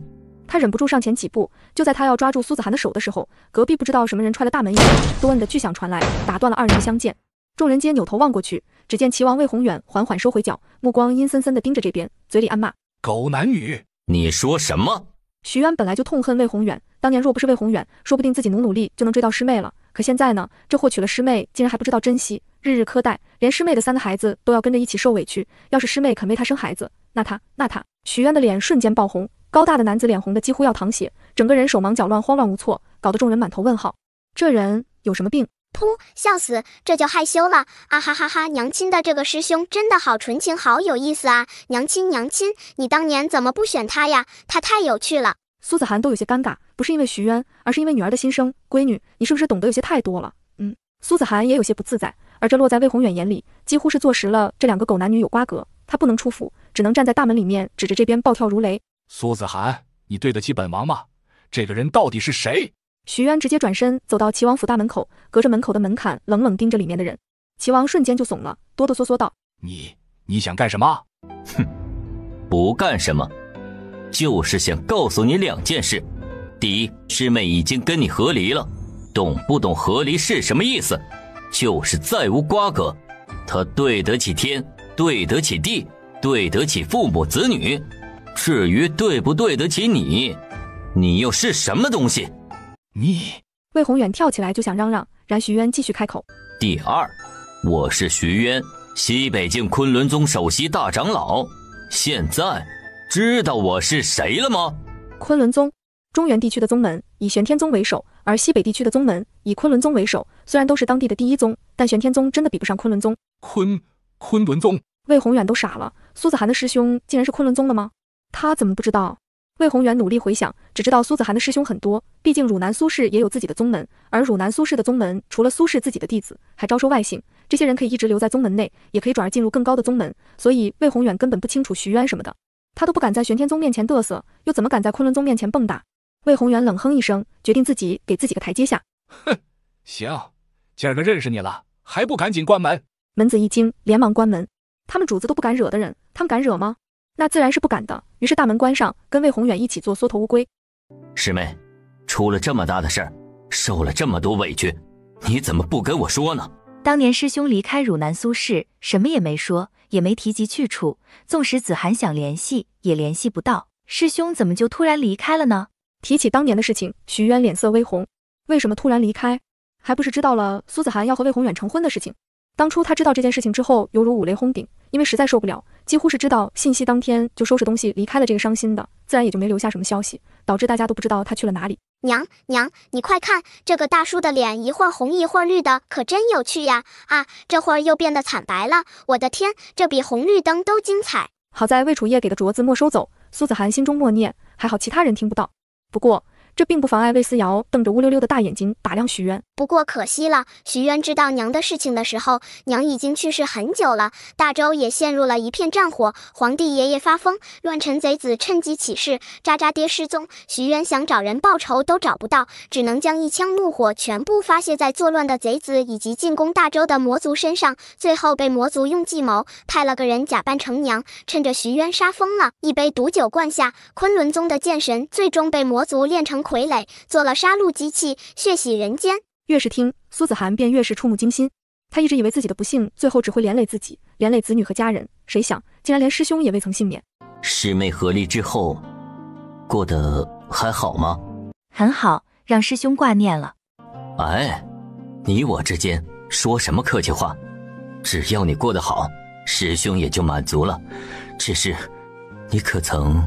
他忍不住上前几步，就在他要抓住苏子涵的手的时候，隔壁不知道什么人踹了大门一样，咚摁的巨响传来，打断了二人的相见。众人皆扭头望过去，只见齐王魏宏远缓缓收回脚，目光阴森森地盯着这边，嘴里暗骂：狗男女！你说什么？徐渊本来就痛恨魏宏远，当年若不是魏宏远，说不定自己努力就能追到师妹了。可现在呢，这获取了师妹，竟然还不知道珍惜，日日苛待，连师妹的3个孩子都要跟着一起受委屈。要是师妹肯为他生孩子，那他……徐渊的脸瞬间爆红，高大的男子脸红的几乎要淌血，整个人手忙脚乱，慌乱无措，搞得众人满头问号。这人有什么病？噗，笑死，这就害羞了啊哈哈哈！娘亲的这个师兄真的好纯情，好有意思啊！娘亲，你当年怎么不选他呀？他太有趣了。苏子涵都有些尴尬，不是因为徐渊，而是因为女儿的心声。闺女，你是不是懂得有些太多了？苏子涵也有些不自在，而这落在魏宏远眼里，几乎是坐实了这2个狗男女有瓜葛。他不能出府，只能站在大门里面，指着这边暴跳如雷。苏子涵，你对得起本王吗？这个人到底是谁？徐渊直接转身走到齐王府大门口，隔着门口的门槛冷冷盯着里面的人。齐王瞬间就怂了，哆哆嗦嗦道：“你想干什么？”“哼，不干什么，就是想告诉你2件事。第一，师妹已经跟你和离了，懂不懂和离是什么意思？就是再无瓜葛，她对得起天，对得起地，对得起父母子女。至于对不对得起你，你又是什么东西？”魏宏远跳起来就想嚷嚷，然徐渊继续开口：“第二，我是徐渊，西北境昆仑宗首席大长老。现在知道我是谁了吗？”昆仑宗，中原地区的宗门以玄天宗为首，而西北地区的宗门以昆仑宗为首。虽然都是当地的第一宗，但玄天宗真的比不上昆仑宗。昆仑宗，魏宏远都傻了，苏子涵的师兄竟然是昆仑宗的吗？他怎么不知道？魏宏远努力回想，只知道苏子涵的师兄很多，毕竟汝南苏氏也有自己的宗门，而汝南苏氏的宗门除了苏氏自己的弟子，还招收外姓，这些人可以一直留在宗门内，也可以转而进入更高的宗门，所以魏宏远根本不清楚徐渊什么的，他都不敢在玄天宗面前嘚瑟，又怎么敢在昆仑宗面前蹦跶？魏宏远冷哼一声，决定自己给自己个台阶下。哼，行，今儿个认识你了，还不赶紧关门？门子一惊，连忙关门。他们主子都不敢惹的人，他们敢惹吗？那自然是不敢的。于是大门关上，跟魏宏远一起做缩头乌龟。师妹，出了这么大的事儿，受了这么多委屈，你怎么不跟我说呢？当年师兄离开汝南苏氏，什么也没说，也没提及去处，纵使子涵想联系，也联系不到。师兄怎么就突然离开了呢？提起当年的事情，徐渊脸色微红。为什么突然离开？还不是知道了苏子涵要和魏宏远成婚的事情。当初他知道这件事情之后，犹如五雷轰顶，因为实在受不了，几乎是知道信息当天就收拾东西离开了这个伤心的，自然也就没留下什么消息，导致大家都不知道他去了哪里。娘，你快看，这个大叔的脸一会儿红一会儿绿的，可真有趣呀！啊，这会儿又变得惨白了，我的天，这比红绿灯都精彩。好在魏楚夜给的镯子没收走，苏子涵心中默念，还好其他人听不到。不过这并不妨碍魏思瑶瞪着乌溜溜的大眼睛打量徐渊。不过可惜了，徐渊知道娘的事情的时候，娘已经去世很久了，大周也陷入了一片战火，皇帝爷爷发疯，乱臣贼子趁机起事，渣渣爹失踪，徐渊想找人报仇都找不到，只能将一腔怒火全部发泄在作乱的贼子以及进攻大周的魔族身上，最后被魔族用计谋派了个人假扮成娘，趁着徐渊杀疯了，一杯毒酒灌下，昆仑宗的剑神最终被魔族炼成傀儡，做了杀戮机器，血洗人间。越是听，苏子涵便越是触目惊心。他一直以为自己的不幸最后只会连累自己，连累子女和家人，谁想竟然连师兄也未曾幸免。师妹合力之后过得还好吗？很好，让师兄挂念了。哎，你我之间说什么客气话，只要你过得好，师兄也就满足了。只是你可曾……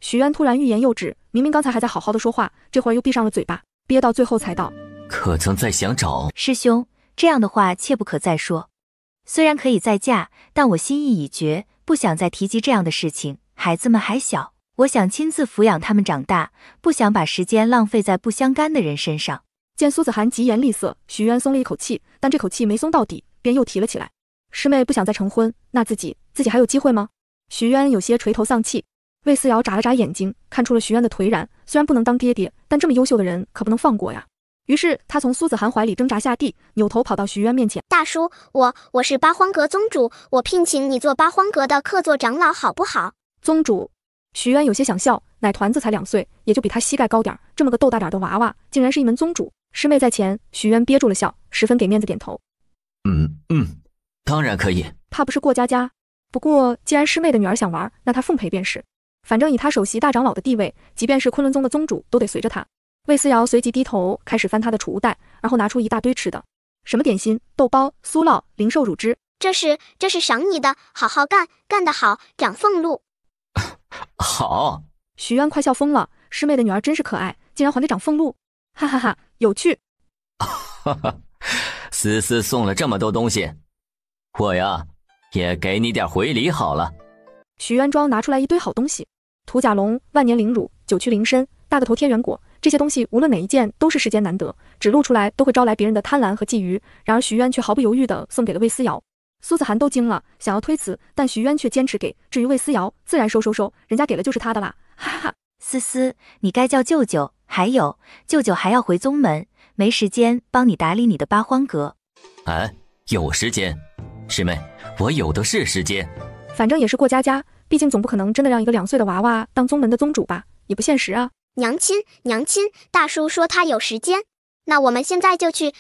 徐渊突然欲言又止，明明刚才还在好好的说话，这会儿又闭上了嘴巴，憋到最后才道：可曾再想找师兄？这样的话切不可再说。虽然可以再嫁，但我心意已决，不想再提及这样的事情。孩子们还小，我想亲自抚养他们长大，不想把时间浪费在不相干的人身上。见苏子涵疾言厉色，徐渊松了一口气，但这口气没松到底，便又提了起来。师妹不想再成婚，那自己还有机会吗？徐渊有些垂头丧气。魏思瑶眨了眨眼睛，看出了徐渊的颓然，虽然不能当爹爹，但这么优秀的人可不能放过呀。于是他从苏子涵怀里挣扎下地，扭头跑到徐渊面前：大叔，我是八荒阁宗主，我聘请你做八荒阁的客座长老好不好？宗主？徐渊有些想笑，奶团子才2岁，也就比他膝盖高点，这么个豆大点的娃娃，竟然是一门宗主。师妹在前，徐渊憋住了笑，十分给面子点头。当然可以。怕不是过家。不过既然师妹的女儿想玩，那他奉陪便是。反正以他首席大长老的地位，即便是昆仑宗的宗主都得随着他。魏思瑶随即低头开始翻他的储物袋，然后拿出一大堆吃的，什么点心、豆包、酥酪、零售乳汁。这是赏你的，好好干，干得好，长俸禄。好。徐渊快笑疯了，师妹的女儿真是可爱，竟然还得长俸禄，哈哈哈，有趣。哈哈，思思送了这么多东西，我呀也给你点回礼好了。徐渊庄拿出来一堆好东西，土甲龙、万年灵乳、九曲灵参、大个头天元果，这些东西无论哪一件都是世间难得，只露出来都会招来别人的贪婪和觊觎。然而徐渊却毫不犹豫地送给了魏思瑶。苏子涵都惊了，想要推辞，但徐渊却坚持给。至于魏思瑶，自然收，人家给了就是他的啦，哈哈哈。思思，你该叫舅舅，还有，舅舅还要回宗门，没时间帮你打理你的八荒阁。有时间，师妹，我有的是时间。反正也是过家家，毕竟总不可能真的让一个2岁的娃娃当宗门的宗主吧，也不现实啊。娘亲，大叔说他有时间，那我们现在就去。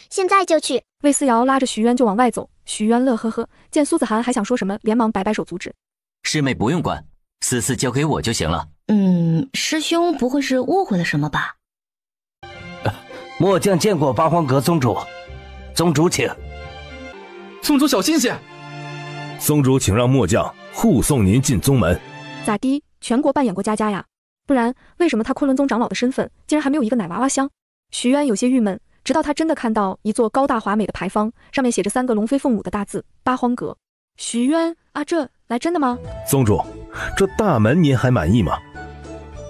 魏思瑶拉着徐渊就往外走，徐渊乐呵呵，见苏子涵还想说什么，连忙摆摆手阻止。师妹不用管，思思交给我就行了。师兄不会是误会了什么吧？末将见过八荒阁宗主，宗主请。宗主小心些。宗主请让末将护送您进宗门。咋的？全国扮演过家家呀？不然为什么他昆仑宗长老的身份竟然还没有一个奶娃娃香？徐渊有些郁闷，直到他真的看到一座高大华美的牌坊，上面写着3个龙飞凤舞的大字八荒阁。徐渊啊，这来真的吗？宗主，这大门您还满意吗？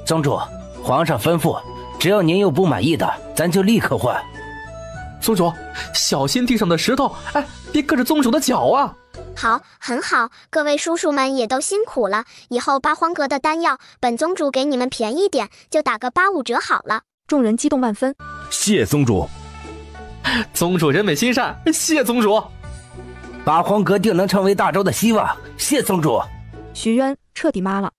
宗主，皇上吩咐，只要您有不满意的，咱就立刻换。宗主，小心地上的石头，别硌着宗主的脚啊！好，很好，各位叔叔们也都辛苦了，以后八荒阁的丹药，本宗主给你们便宜点，就打个85折好了。众人激动万分，谢宗主。宗主人美心善，谢宗主。八荒阁定能成为大周的希望，谢宗主。徐渊彻底妈了，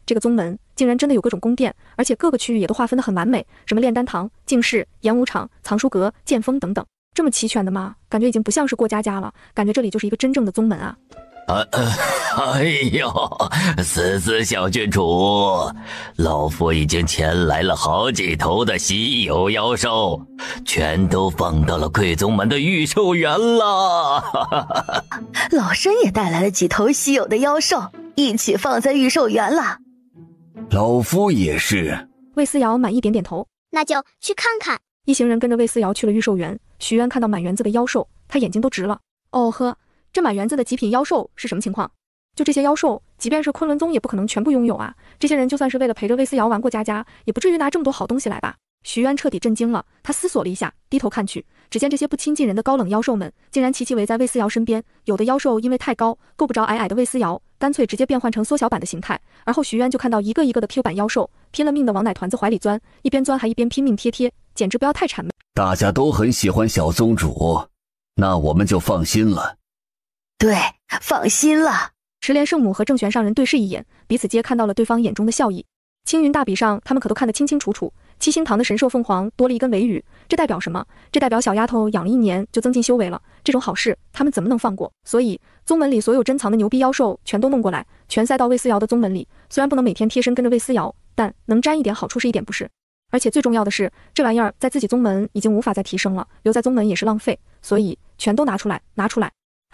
这个宗门竟然真的有各种宫殿，而且各个区域也都划分得很完美，什么炼丹堂、净室、演武场、藏书阁、剑锋等等，这么齐全的吗？感觉已经不像是过家家了，感觉这里就是一个真正的宗门啊。哎呦，思思小郡主，老夫已经牵来了好几头的稀有妖兽，全都放到了贵宗门的御兽园了。老身也带来了几头稀有的妖兽，一起放在御兽园了。老夫也是。魏思瑶满意点点头，那就去看看。一行人跟着魏思瑶去了御兽园，徐渊看到满园子的妖兽，他眼睛都直了。哦呵，这满园子的极品妖兽是什么情况？就这些妖兽，即便是昆仑宗也不可能全部拥有啊！这些人就算是为了陪着魏思瑶玩过家家，也不至于拿这么多好东西来吧？徐渊彻底震惊了，他思索了一下，低头看去，只见这些不亲近人的高冷妖兽们，竟然齐齐围在魏思瑶身边。有的妖兽因为太高，够不着矮矮的魏思瑶，干脆直接变换成缩小版的形态。而后徐渊就看到一个一个的 Q 版妖兽，拼了命的往奶团子怀里钻，一边钻还一边拼命贴，简直不要太谄媚。大家都很喜欢小宗主，那我们就放心了。对，放心了。石莲圣母和郑玄上人对视一眼，彼此皆看到了对方眼中的笑意。青云大比上，他们可都看得清清楚楚。七星堂的神兽凤凰多了一根尾羽，这代表什么？这代表小丫头养了1年就增进修为了。这种好事，他们怎么能放过？所以宗门里所有珍藏的牛逼妖兽全都弄过来，全塞到魏思瑶的宗门里。虽然不能每天贴身跟着魏思瑶，但能沾一点好处是一点不是？而且最重要的是，这玩意儿在自己宗门已经无法再提升了，留在宗门也是浪费，所以全都拿出来。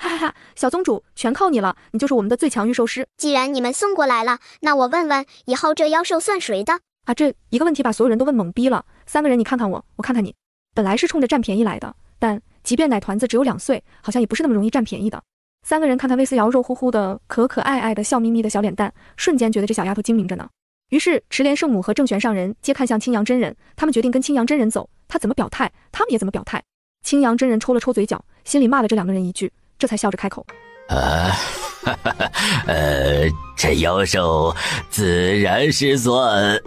哈哈哈，小宗主，全靠你了，你就是我们的最强御兽师。既然你们送过来了，那我问问，以后这妖兽算谁的？啊，这一个问题把所有人都问懵逼了。3个人你看看我，我看看你，本来是冲着占便宜来的，但即便奶团子只有2岁，好像也不是那么容易占便宜的。3个人看看魏思瑶肉乎乎的、可可爱爱的、笑眯眯的小脸蛋，瞬间觉得这小丫头精明着呢。于是池莲圣母和郑玄上人皆看向青阳真人，他们决定跟青阳真人走，他怎么表态，他们也怎么表态。青阳真人抽了抽嘴角，心里骂了这2个人一句，这才笑着开口。这妖兽自然是算……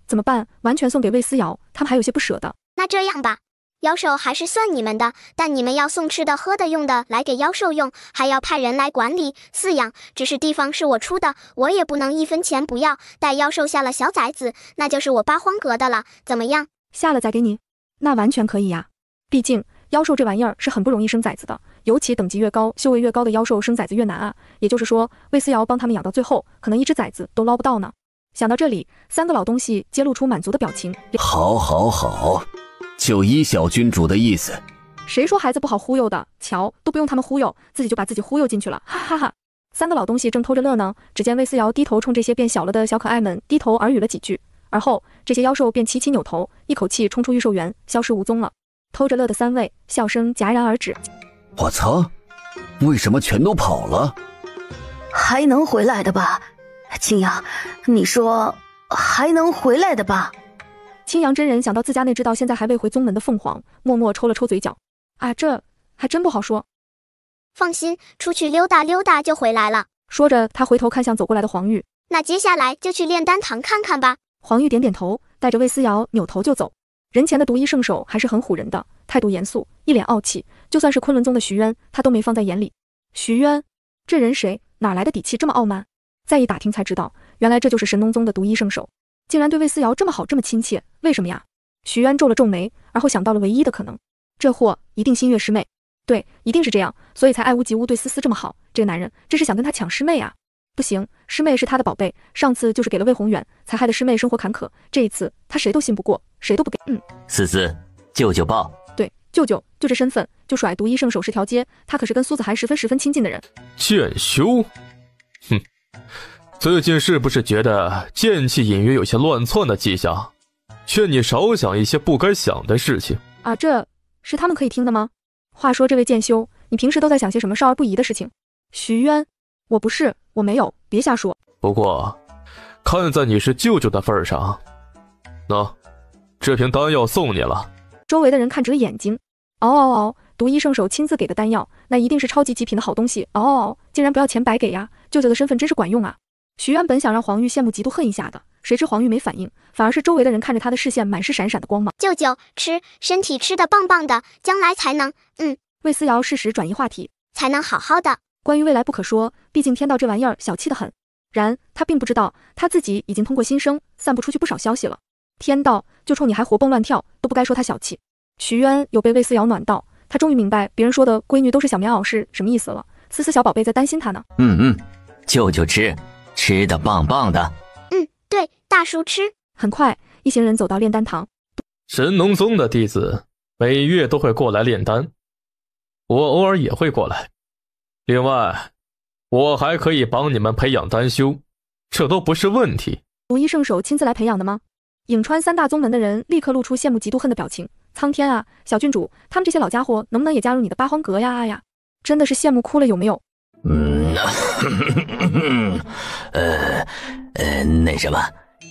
怎么办？完全送给魏思瑶，他们还有些不舍得。那这样吧，妖兽还是算你们的，但你们要送吃的喝的用的来给妖兽用，还要派人来管理饲养，只是地方是我出的，我也不能1分钱不要。待妖兽下了小崽子，那就是我八荒阁的了，怎么样？下了再给你，那完全可以呀。毕竟妖兽这玩意儿是很不容易生崽子的，尤其等级越高、修为越高的妖兽生崽子越难啊。也就是说，魏思瑶帮他们养到最后，可能1只崽子都捞不到呢。想到这里，3个老东西揭露出满足的表情。好，就依小君主的意思。谁说孩子不好忽悠的？瞧，都不用他们忽悠，自己就把自己忽悠进去了，哈哈哈。3个老东西正偷着乐呢，只见魏思瑶低头冲这些变小了的小可爱们低头耳语了几句，而后这些妖兽便齐齐扭头，一口气冲出御兽园，消失无踪了。偷着乐的3位笑声戛然而止。我操，为什么全都跑了？还能回来的吧？青阳，你说还能回来的吧？青阳真人想到自家那只到现在还未回宗门的凤凰，默默抽了抽嘴角。啊，这还真不好说。放心，出去溜达溜达就回来了。说着，他回头看向走过来的黄玉。那接下来就去炼丹堂看看吧。黄玉点点头，带着魏思瑶扭头就走。人前的独一圣手还是很唬人的，态度严肃，一脸傲气，就算是昆仑宗的徐渊，他都没放在眼里。徐渊，这人谁？哪来的底气这么傲慢？再一打听才知道，原来这就是神农宗的独一圣手，竟然对魏思瑶这么好，这么亲切，为什么呀？徐渊皱了皱眉，而后想到了唯一的可能，这货一定心悦师妹。对，一定是这样，所以才爱屋及乌，对思思这么好。这个男人这是想跟他抢师妹啊！不行，师妹是他的宝贝，上次就是给了魏宏远，才害得师妹生活坎坷。这一次他谁都信不过，谁都不给。思思，舅舅抱。对，舅舅就这身份，就甩独一圣手是条街，他可是跟苏子涵十分亲近的人。剑修，哼，最近是不是觉得剑气隐约有些乱窜的迹象？劝你少想一些不该想的事情啊！这是他们可以听的吗？话说这位剑修，你平时都在想些什么少儿不宜的事情？徐渊，我不是，我没有，别瞎说。不过，看在你是舅舅的份上，这瓶丹药送你了。周围的人看直了眼睛。嗷，独一圣手亲自给的丹药，那一定是超级极品的好东西。嗷，竟然不要钱白给呀！舅舅的身份真是管用啊！徐渊本想让黄玉羡慕嫉妒恨一下的，谁知黄玉没反应，反而是周围的人看着他的视线满是闪闪的光芒。舅舅吃，身体吃得棒棒的，将来才能……魏思瑶适时转移话题，才能好好的。关于未来不可说，毕竟天道这玩意儿小气得很。然他并不知道，他自己已经通过心声散布出去不少消息了。天道就冲你还活蹦乱跳，都不该说他小气。徐渊有被魏思瑶暖到，他终于明白别人说的闺女都是小棉袄是什么意思了。思思小宝贝在担心他呢。舅舅吃得棒棒的。对，大叔吃。很快，一行人走到炼丹堂。神农宗的弟子每月都会过来炼丹，我偶尔也会过来。另外，我还可以帮你们培养丹修，这都不是问题。独一圣手亲自来培养的吗？颍川三大宗门的人立刻露出羡慕嫉妒恨的表情。苍天啊，小郡主，他们这些老家伙能不能也加入你的八荒阁呀？真的是羡慕哭了，有没有？那什么，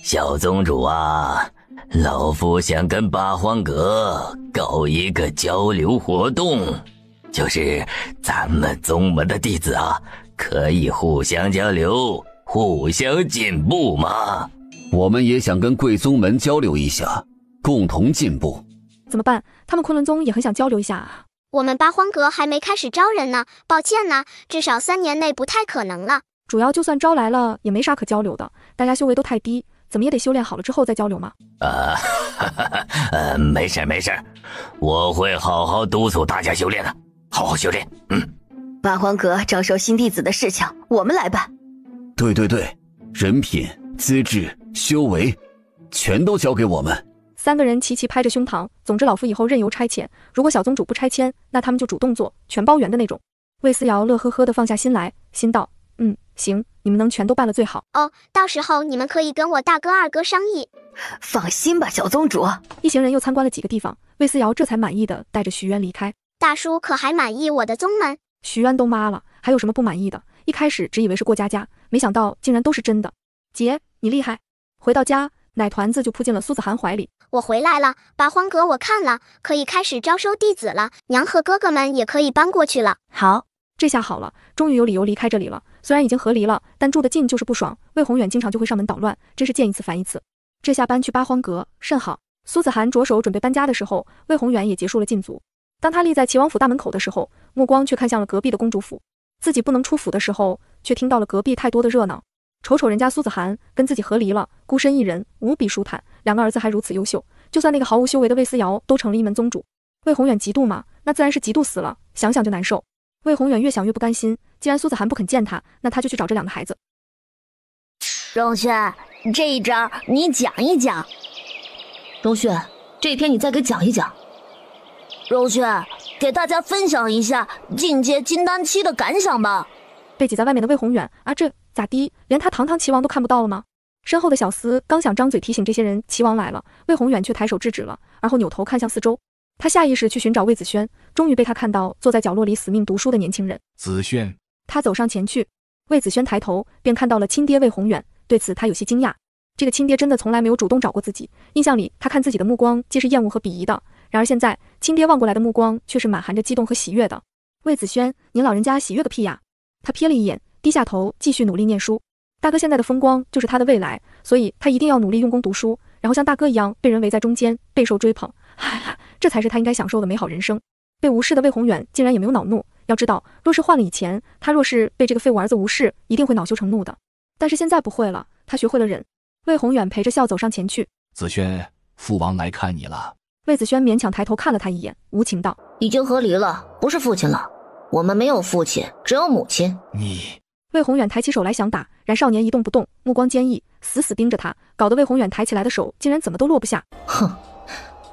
小宗主啊，老夫想跟八荒阁搞一个交流活动，就是咱们宗门的弟子啊，可以互相交流，互相进步嘛。我们也想跟贵宗门交流一下，共同进步。怎么办？他们昆仑宗也很想交流一下啊。我们八荒阁还没开始招人呢，抱歉呢，至少3年内不太可能了。主要就算招来了，也没啥可交流的，大家修为都太低，怎么也得修炼好了之后再交流嘛。没事，我会好好督促大家修炼的，好好修炼。八荒阁招收新弟子的事情，我们来办。对，人品、资质、修为，全都交给我们。3个人齐齐拍着胸膛，总之老夫以后任由差遣，如果小宗主不拆迁，那他们就主动做，全包圆的那种。魏思瑶乐呵呵地放下心来，心道：行，你们能全都办了最好。到时候你们可以跟我大哥二哥商议。放心吧，小宗主。一行人又参观了几个地方，魏思瑶这才满意的带着徐渊离开。大叔可还满意我的宗门？徐渊都妈了，还有什么不满意的？一开始只以为是过家家，没想到竟然都是真的。姐，你厉害！回到家，奶团子就扑进了苏子涵怀里。我回来了，八荒阁我看了，可以开始招收弟子了，娘和哥哥们也可以搬过去了。好，这下好了，终于有理由离开这里了。虽然已经和离了，但住得近就是不爽。魏宏远经常就会上门捣乱，真是见一次烦一次。这下搬去八荒阁甚好。苏子涵着手准备搬家的时候，魏宏远也结束了禁足。当他立在齐王府大门口的时候，目光却看向了隔壁的公主府。自己不能出府的时候，却听到了隔壁太多的热闹。瞅人家苏子涵跟自己和离了，孤身一人，无比舒坦，2个儿子还如此优秀，就算那个毫无修为的魏思瑶都成了一门宗主。魏宏远嫉妒嘛，那自然是嫉妒死了，想想就难受。魏宏远越想越不甘心，既然苏子涵不肯见他，那他就去找这2个孩子。荣轩，这一招你讲一讲。荣轩，这篇你再给讲一讲。荣轩，给大家分享一下进阶金丹期的感想吧。被挤在外面的魏宏远啊，这咋的？连他堂堂齐王都看不到了吗？身后的小厮刚想张嘴提醒这些人齐王来了，魏宏远却抬手制止了，而后扭头看向四周。他下意识去寻找魏子轩，终于被他看到坐在角落里死命读书的年轻人。子轩，他走上前去，魏子轩抬头便看到了亲爹魏宏远，对此他有些惊讶。这个亲爹真的从来没有主动找过自己，印象里他看自己的目光皆是厌恶和鄙夷的，然而现在亲爹望过来的目光却是满含着激动和喜悦的。魏子轩，您老人家喜悦个屁呀！他瞥了一眼，低下头继续努力念书。大哥现在的风光就是他的未来，所以他一定要努力用功读书，然后像大哥一样被人围在中间，备受追捧。这才是他应该享受的美好人生。被无视的魏宏远竟然也没有恼怒，要知道，若是换了以前，他若是被这个废物儿子无视，一定会恼羞成怒的。但是现在不会了，他学会了忍。魏宏远陪着笑走上前去。子轩，父王来看你了。魏子轩勉强抬头看了他一眼，无情道：已经和离了，不是父亲了。我们没有父亲，只有母亲。你……魏宏远抬起手来想打，然少年一动不动，目光坚毅，死死盯着他，搞得魏宏远抬起来的手竟然怎么都落不下。哼，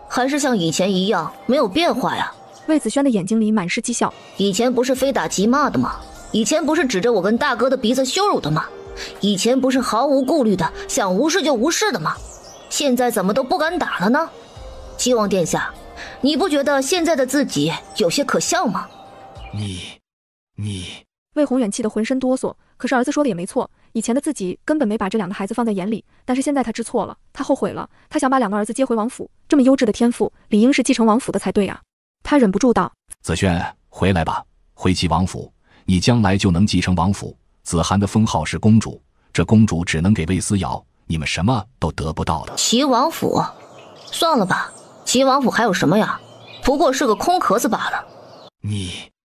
还是像以前一样，没有变化呀。魏子轩的眼睛里满是讥笑。以前不是非打即骂的吗？以前不是指着我跟大哥的鼻子羞辱的吗？以前不是毫无顾虑的想无视就无视的吗？现在怎么都不敢打了呢？齐王殿下，你不觉得现在的自己有些可笑吗？你……魏宏远气得浑身哆嗦，可是儿子说的也没错，以前的自己根本没把这两个孩子放在眼里，但是现在他知错了，他后悔了，他想把两个儿子接回王府，这么优质的天赋，理应是继承王府的才对啊。他忍不住道：子轩，回来吧，回齐王府，你将来就能继承王府。子涵的封号是公主，这公主只能给魏思瑶，你们什么都得不到的。齐王府，算了吧，齐王府还有什么呀？不过是个空壳子罢了。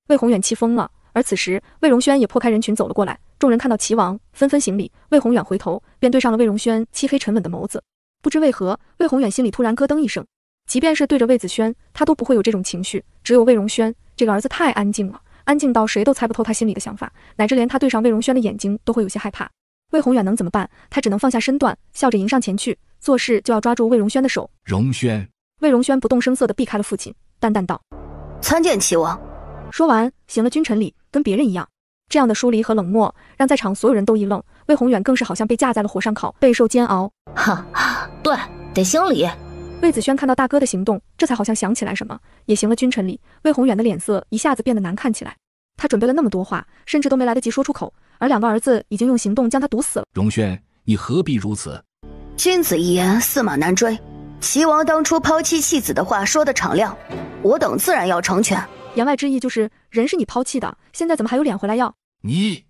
魏宏远气疯了。而此时，魏荣轩也破开人群走了过来，众人看到齐王，纷纷行礼。魏宏远回头，便对上了魏荣轩漆黑沉稳的眸子。不知为何，魏宏远心里突然咯噔一声。即便是对着魏子轩，他都不会有这种情绪，只有魏荣轩这个儿子太安静了，安静到谁都猜不透他心里的想法，乃至连他对上魏荣轩的眼睛都会有些害怕。魏宏远能怎么办？他只能放下身段，笑着迎上前去，做事就要抓住魏荣轩的手。荣轩。魏荣轩不动声色地避开了父亲，淡淡道：参见齐王。说完，行了君臣礼，跟别人一样。这样的疏离和冷漠，让在场所有人都一愣。魏宏远更是好像被架在了火上烤，备受煎熬。哈，对，得行礼。魏子轩看到大哥的行动，这才好像想起来什么，也行了君臣礼。魏宏远的脸色一下子变得难看起来。他准备了那么多话，甚至都没来得及说出口，而两个儿子已经用行动将他堵死了。荣轩，你何必如此？君子一言，驷马难追。齐王当初抛妻弃子的话说得敞亮，我等自然要成全。言外之意就是人是你抛弃的，现在怎么还有脸回来要？你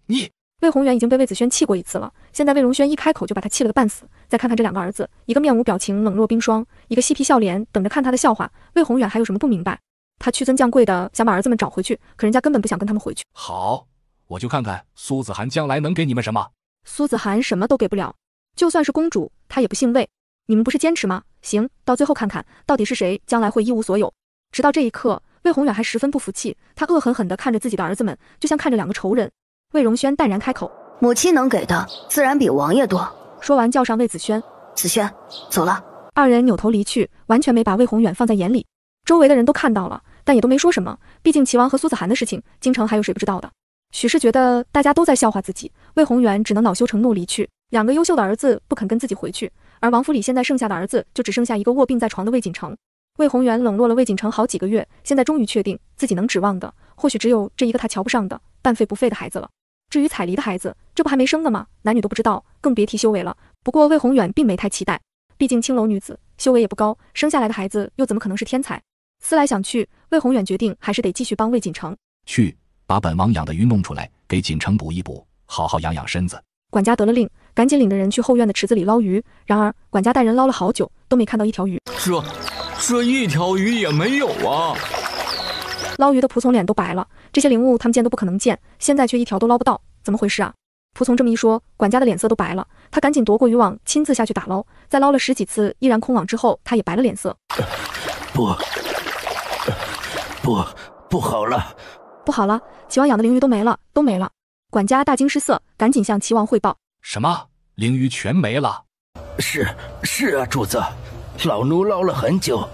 魏宏远已经被魏子轩气过一次了，现在魏荣轩一开口就把他气了个半死。再看看这两个儿子，一个面无表情冷若冰霜，一个嬉皮笑脸等着看他的笑话。魏宏远还有什么不明白？他屈尊降贵的想把儿子们找回去，可人家根本不想跟他们回去。好，我就看看苏子涵将来能给你们什么。苏子涵什么都给不了，就算是公主，她也不姓魏。你们不是坚持吗？行，到最后看看到底是谁将来会一无所有。直到这一刻，魏宏远还十分不服气，他恶狠狠地看着自己的儿子们，就像看着两个仇人。魏荣轩淡然开口：母亲能给的自然比王爷多。说完叫上魏子轩。子轩，走了。二人扭头离去，完全没把魏宏远放在眼里。周围的人都看到了，但也都没说什么，毕竟齐王和苏子涵的事情，京城还有谁不知道的。许是觉得大家都在笑话自己，魏宏远只能恼羞成怒离去。两个优秀的儿子不肯跟自己回去，而王府里现在剩下的儿子就只剩下一个卧病在床的魏锦成。魏宏远冷落了魏锦成好几个月，现在终于确定自己能指望的或许只有这一个他瞧不上的半废不废的孩子了。至于彩梨的孩子，这不还没生呢吗？男女都不知道，更别提修为了。不过魏宏远并没太期待，毕竟青楼女子修为也不高，生下来的孩子又怎么可能是天才？思来想去，魏宏远决定还是得继续帮魏锦成。去把本王养的鱼弄出来，给锦成补一补，好好养养身子。管家得了令，赶紧领着人去后院的池子里捞鱼。然而管家带人捞了好久，都没看到一条鱼。这一条鱼也没有啊！捞鱼的仆从脸都白了，这些灵物他们见都不可能见，现在却一条都捞不到，怎么回事啊？仆从这么一说，管家的脸色都白了，他赶紧夺过渔网，亲自下去打捞。在捞了10几次依然空网之后，他也白了脸色。不好了！不好了！齐王养的灵鱼都没了，都没了！管家大惊失色，赶紧向齐王汇报。什么？灵鱼全没了？是啊，主子，老奴捞了很久，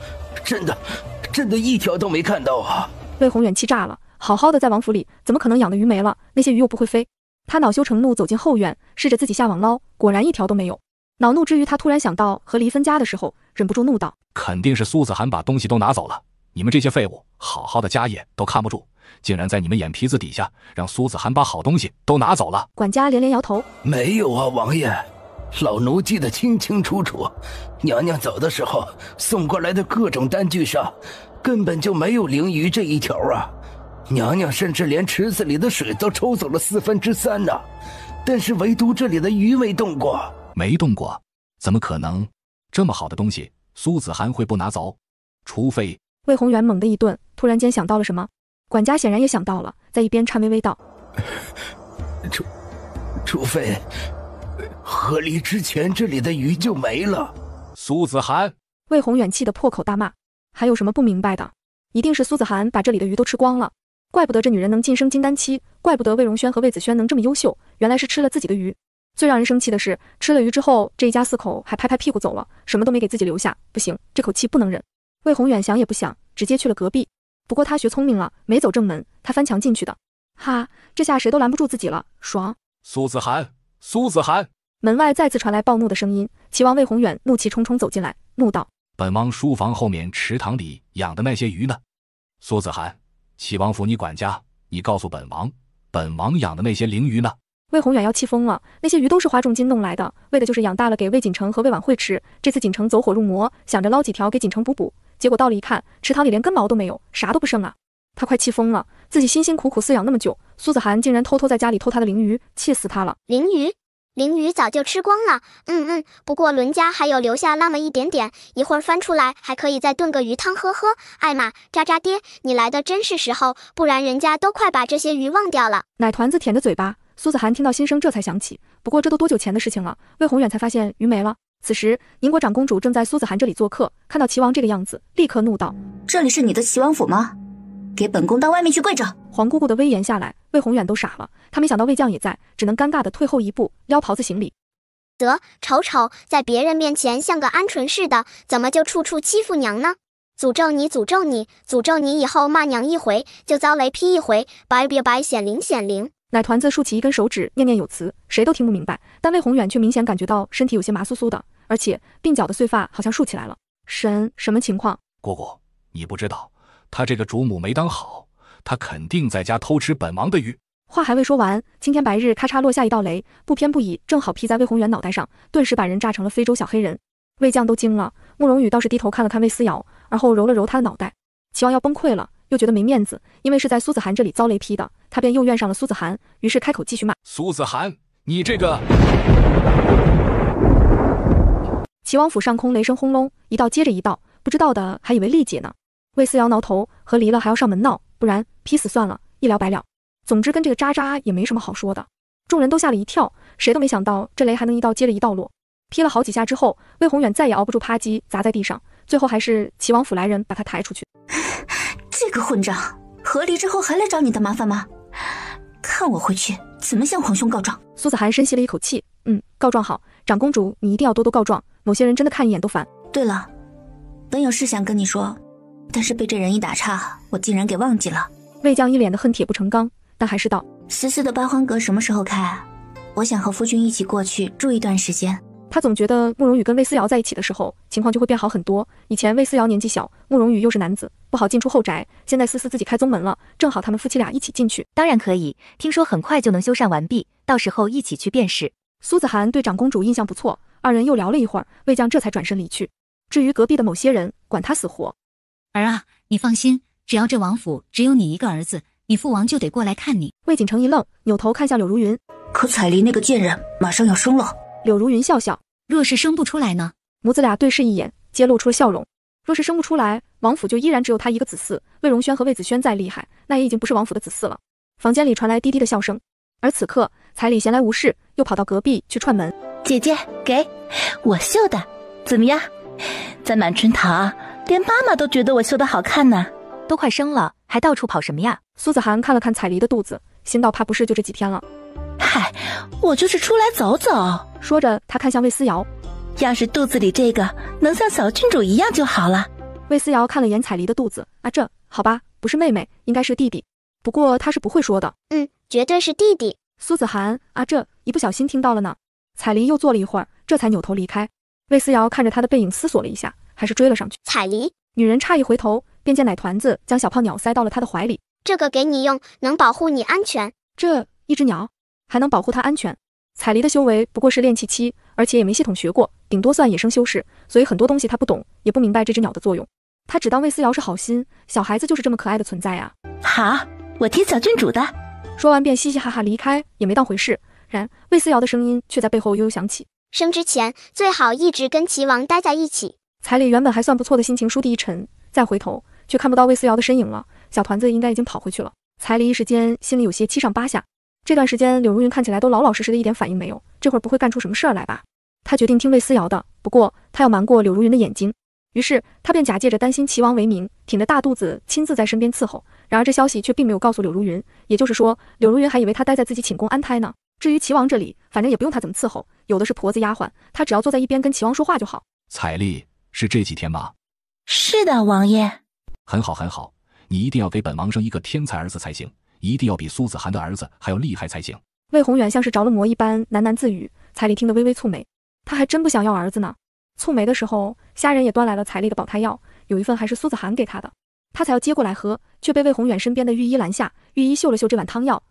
真的一条都没看到啊！魏宏远气炸了，好好的在王府里，怎么可能养的鱼没了？那些鱼又不会飞。他恼羞成怒走进后院，试着自己下网捞，果然一条都没有。恼怒之余，他突然想到和离分家的时候，忍不住怒道：肯定是苏子涵把东西都拿走了，你们这些废物，好好的家业都看不住，竟然在你们眼皮子底下让苏子涵把好东西都拿走了。管家连连摇头：没有啊，王爷，老奴记得清清楚楚，娘娘走的时候送过来的各种单据上根本就没有灵鱼这一条啊，娘娘甚至连池子里的水都抽走了3/4呢，但是唯独这里的鱼没动过。没动过？怎么可能？这么好的东西，苏子涵会不拿走？除非……魏宏远猛地一顿，突然间想到了什么。管家显然也想到了，在一边颤巍巍道：“除非河离之前这里的鱼就没了。”苏子涵！魏宏远气得破口大骂。还有什么不明白的？一定是苏子涵把这里的鱼都吃光了。怪不得这女人能晋升金丹期，怪不得魏荣轩和魏子轩能这么优秀，原来是吃了自己的鱼。最让人生气的是，吃了鱼之后，这一家4口还拍拍屁股走了，什么都没给自己留下。不行，这口气不能忍。魏宏远想也不想，直接去了隔壁。不过他学聪明了，没走正门，他翻墙进去的。哈，这下谁都拦不住自己了，爽！苏子涵，苏子涵！门外再次传来暴怒的声音。齐王魏宏远怒气冲冲走进来，怒道：“本王书房后面池塘里养的那些鱼呢？”苏子涵，齐王府你管家，你告诉本王养的那些鲮鱼呢？魏宏远要气疯了，那些鱼都是花重金弄来的，为的就是养大了给魏锦城和魏婉慧吃。这次锦城走火入魔，想着捞几条给锦城补，结果到了一看，池塘里连根毛都没有，啥都不剩啊！他快气疯了，自己辛辛苦苦饲养那么久，苏子涵竟然偷偷在家里偷他的鲮鱼，气死他了！鲮鱼早就吃光了，不过伦家还有留下那么一点点，一会儿翻出来还可以再炖个鱼汤喝喝。艾玛，渣渣爹，你来的真是时候，不然人家都快把这些鱼忘掉了。奶团子舔着嘴巴，苏子涵听到心声这才想起，不过这都多久前的事情了？魏宏远才发现鱼没了。此时宁国长公主正在苏子涵这里做客，看到齐王这个样子，立刻怒道：“这里是你的齐王府吗？给本宫到外面去跪着！”皇姑姑的威严下来，魏宏远都傻了，他没想到魏将也在，只能尴尬的退后一步，撩袍子行礼。得，瞅瞅，在别人面前像个鹌鹑似的，怎么就处处欺负娘呢？诅咒你，诅咒你，诅咒你以后骂娘一回就遭雷劈一回，白别白显灵显灵。奶团子竖起一根手指，念念有词，谁都听不明白，但魏宏远却明显感觉到身体有些麻酥酥的，而且鬓角的碎发好像竖起来了。神，什么情况？姑姑，你不知道，他这个主母没当好，他肯定在家偷吃本王的鱼。话还未说完，青天白日咔嚓落下一道雷，不偏不倚，正好劈在魏宏远脑袋上，顿时把人炸成了非洲小黑人。魏将都惊了，慕容羽倒是低头看了看魏思瑶，而后揉了揉他的脑袋。齐王要崩溃了，又觉得没面子，因为是在苏子涵这里遭雷劈的，他便又怨上了苏子涵，于是开口继续骂：“苏子涵，你这个……”齐王府上空雷声轰隆，一道接着一道，不知道的还以为丽姐呢。魏思瑶挠头，和离了还要上门闹，不然劈死算了，一了百了。总之跟这个渣渣也没什么好说的。众人都吓了一跳，谁都没想到这雷还能一道接着一道落。劈了好几下之后，魏宏远再也熬不住，啪叽砸在地上，最后还是齐王府来人把他抬出去。这个混账，和离之后还来找你的麻烦吗？看我回去怎么向皇兄告状。苏子涵深吸了一口气，告状好，长公主你一定要多多告状，某些人真的看一眼都烦。对了，本有事想跟你说，但是被这人一打岔，我竟然给忘记了。魏将一脸的恨铁不成钢，但还是道：“思思的八荒阁什么时候开啊？我想和夫君一起过去住一段时间。”他总觉得慕容羽跟魏思瑶在一起的时候，情况就会变好很多。以前魏思瑶年纪小，慕容羽又是男子，不好进出后宅。现在思思自己开宗门了，正好他们夫妻俩一起进去。当然可以，听说很快就能修缮完毕，到时候一起去便是。苏子涵对长公主印象不错，二人又聊了一会儿，魏将这才转身离去。至于隔壁的某些人，管他死活。儿啊，你放心，只要这王府只有你一个儿子，你父王就得过来看你。魏锦城一愣，扭头看向柳如云，可彩离那个贱人马上要生了。柳如云笑笑，若是生不出来呢？母子俩对视一眼，皆露出了笑容。若是生不出来，王府就依然只有他一个子嗣。魏荣轩和魏子轩再厉害，那也已经不是王府的子嗣了。房间里传来低低的笑声，而此刻彩礼闲来无事，又跑到隔壁去串门。姐姐，给我绣的，怎么样？在满春堂，连妈妈都觉得我绣的好看呢。都快生了，还到处跑什么呀？苏子涵看了看彩梨的肚子，心道怕不是就这几天了。嗨，我就是出来走走。说着，他看向魏思瑶，要是肚子里这个能像小君主一样就好了。魏思瑶看了眼彩梨的肚子，啊，这好吧，不是妹妹，应该是弟弟。不过他是不会说的。绝对是弟弟。苏子涵，啊，这一不小心听到了呢。彩梨又坐了一会儿，这才扭头离开。魏思瑶看着他的背影思索了一下，还是追了上去。彩梨，女人诧异回头，便见奶团子将小胖鸟塞到了他的怀里。这个给你用，能保护你安全。这一只鸟还能保护他安全？彩梨的修为不过是炼气期，而且也没系统学过，顶多算野生修士，所以很多东西他不懂，也不明白这只鸟的作用。他只当魏思瑶是好心，小孩子就是这么可爱的存在啊。好，我替小郡主的。说完便嘻嘻哈哈离开，也没当回事。然魏思瑶的声音却在背后悠悠响起：生之前最好一直跟齐王待在一起。彩礼原本还算不错的心情倏地一沉，再回头却看不到魏思瑶的身影了。小团子应该已经跑回去了。彩礼一时间心里有些七上八下。这段时间柳如云看起来都老老实实的，一点反应没有，这会儿不会干出什么事儿来吧？他决定听魏思瑶的，不过他要瞒过柳如云的眼睛。于是他便假借着担心齐王为名，挺着大肚子亲自在身边伺候。然而这消息却并没有告诉柳如云，也就是说柳如云还以为他待在自己寝宫安胎呢。至于齐王这里，反正也不用他怎么伺候，有的是婆子丫鬟，他只要坐在一边跟齐王说话就好。彩丽，是这几天吗？是的，王爷。很好很好，你一定要给本王生一个天才儿子才行，一定要比苏子涵的儿子还要厉害才行。魏宏远像是着了魔一般喃喃自语，彩丽听得微微蹙眉，他还真不想要儿子呢。蹙眉的时候，虾人也端来了彩丽的保胎药，有一份还是苏子涵给他的，他才要接过来喝，却被魏宏远身边的御医拦下。御医嗅了嗅这碗汤药，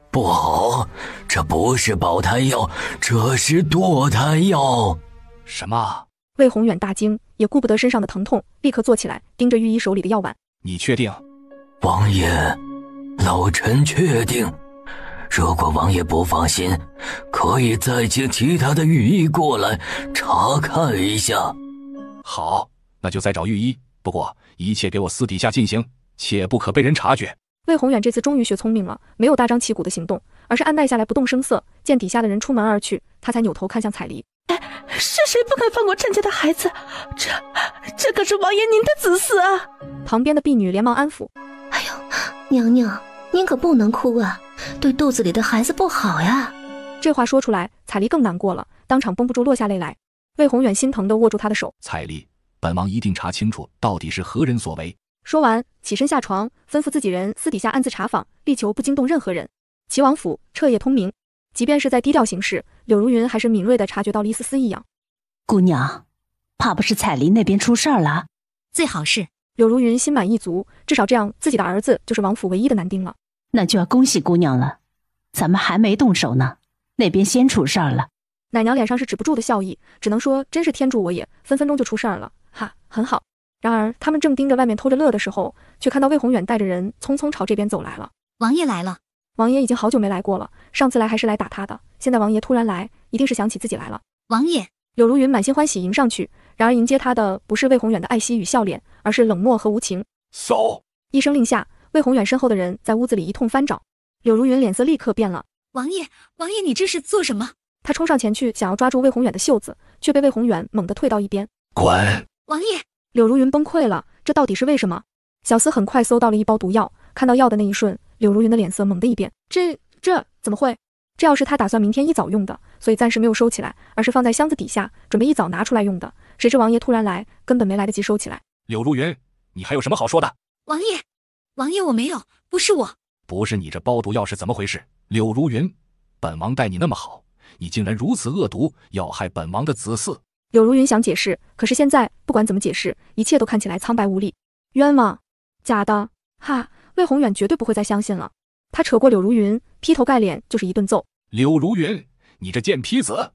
不好，这不是保胎药，这是堕胎药。什么？魏宏远大惊，也顾不得身上的疼痛，立刻坐起来，盯着御医手里的药碗。你确定？王爷，老臣确定。如果王爷不放心，可以再请其他的御医过来查看一下。好，那就再找御医，不过一切给我私底下进行，切不可被人察觉。魏宏远这次终于学聪明了，没有大张旗鼓的行动，而是按耐下来不动声色。见底下的人出门而去，他才扭头看向彩梨。是谁不肯放过陈家的孩子？这可是王爷您的子嗣啊！旁边的婢女连忙安抚：哎呦，娘娘，您可不能哭啊，对肚子里的孩子不好呀。这话说出来，彩梨更难过了，当场绷不住落下泪来。魏宏远心疼地握住她的手：彩梨，本王一定查清楚到底是何人所为。说完起身下床，吩咐自己人私底下暗自查访，力求不惊动任何人。齐王府彻夜通明，即便是在低调行事，柳如云还是敏锐地察觉到了一丝丝异样。姑娘，怕不是彩梨那边出事儿了？最好是。柳如云心满意足，至少这样自己的儿子就是王府唯一的男丁了。那就要恭喜姑娘了，咱们还没动手呢，那边先出事儿了。奶娘脸上是止不住的笑意，只能说真是天助我也，分分钟就出事儿了，哈，很好。然而他们正盯着外面偷着乐的时候，却看到魏宏远带着人匆匆朝这边走来了。王爷来了。王爷已经好久没来过了，上次来还是来打他的，现在王爷突然来，一定是想起自己来了。王爷。柳如云满心欢喜迎上去，然而迎接他的不是魏宏远的爱惜与笑脸，而是冷漠和无情。走！一声令下，魏宏远身后的人在屋子里一通翻找，柳如云脸色立刻变了。王爷，你这是做什么？他冲上前去想要抓住魏宏远的袖子，却被魏宏远猛地退到一边。滚！王爷！柳如云崩溃了，这到底是为什么？小厮很快搜到了一包毒药，看到药的那一瞬，柳如云的脸色猛地一变。这怎么会？这药是他打算明天一早用的，所以暂时没有收起来，而是放在箱子底下，准备一早拿出来用的。谁知王爷突然来，根本没来得及收起来。柳如云，你还有什么好说的？王爷，我没有，不是我。不是你这包毒药是怎么回事？柳如云，本王待你那么好，你竟然如此恶毒，要害本王的子嗣。柳如云想解释，可是现在不管怎么解释，一切都看起来苍白无力。冤枉，假的，哈，魏宏远绝对不会再相信了。他扯过柳如云，劈头盖脸就是一顿揍。柳如云，你这贱坯子，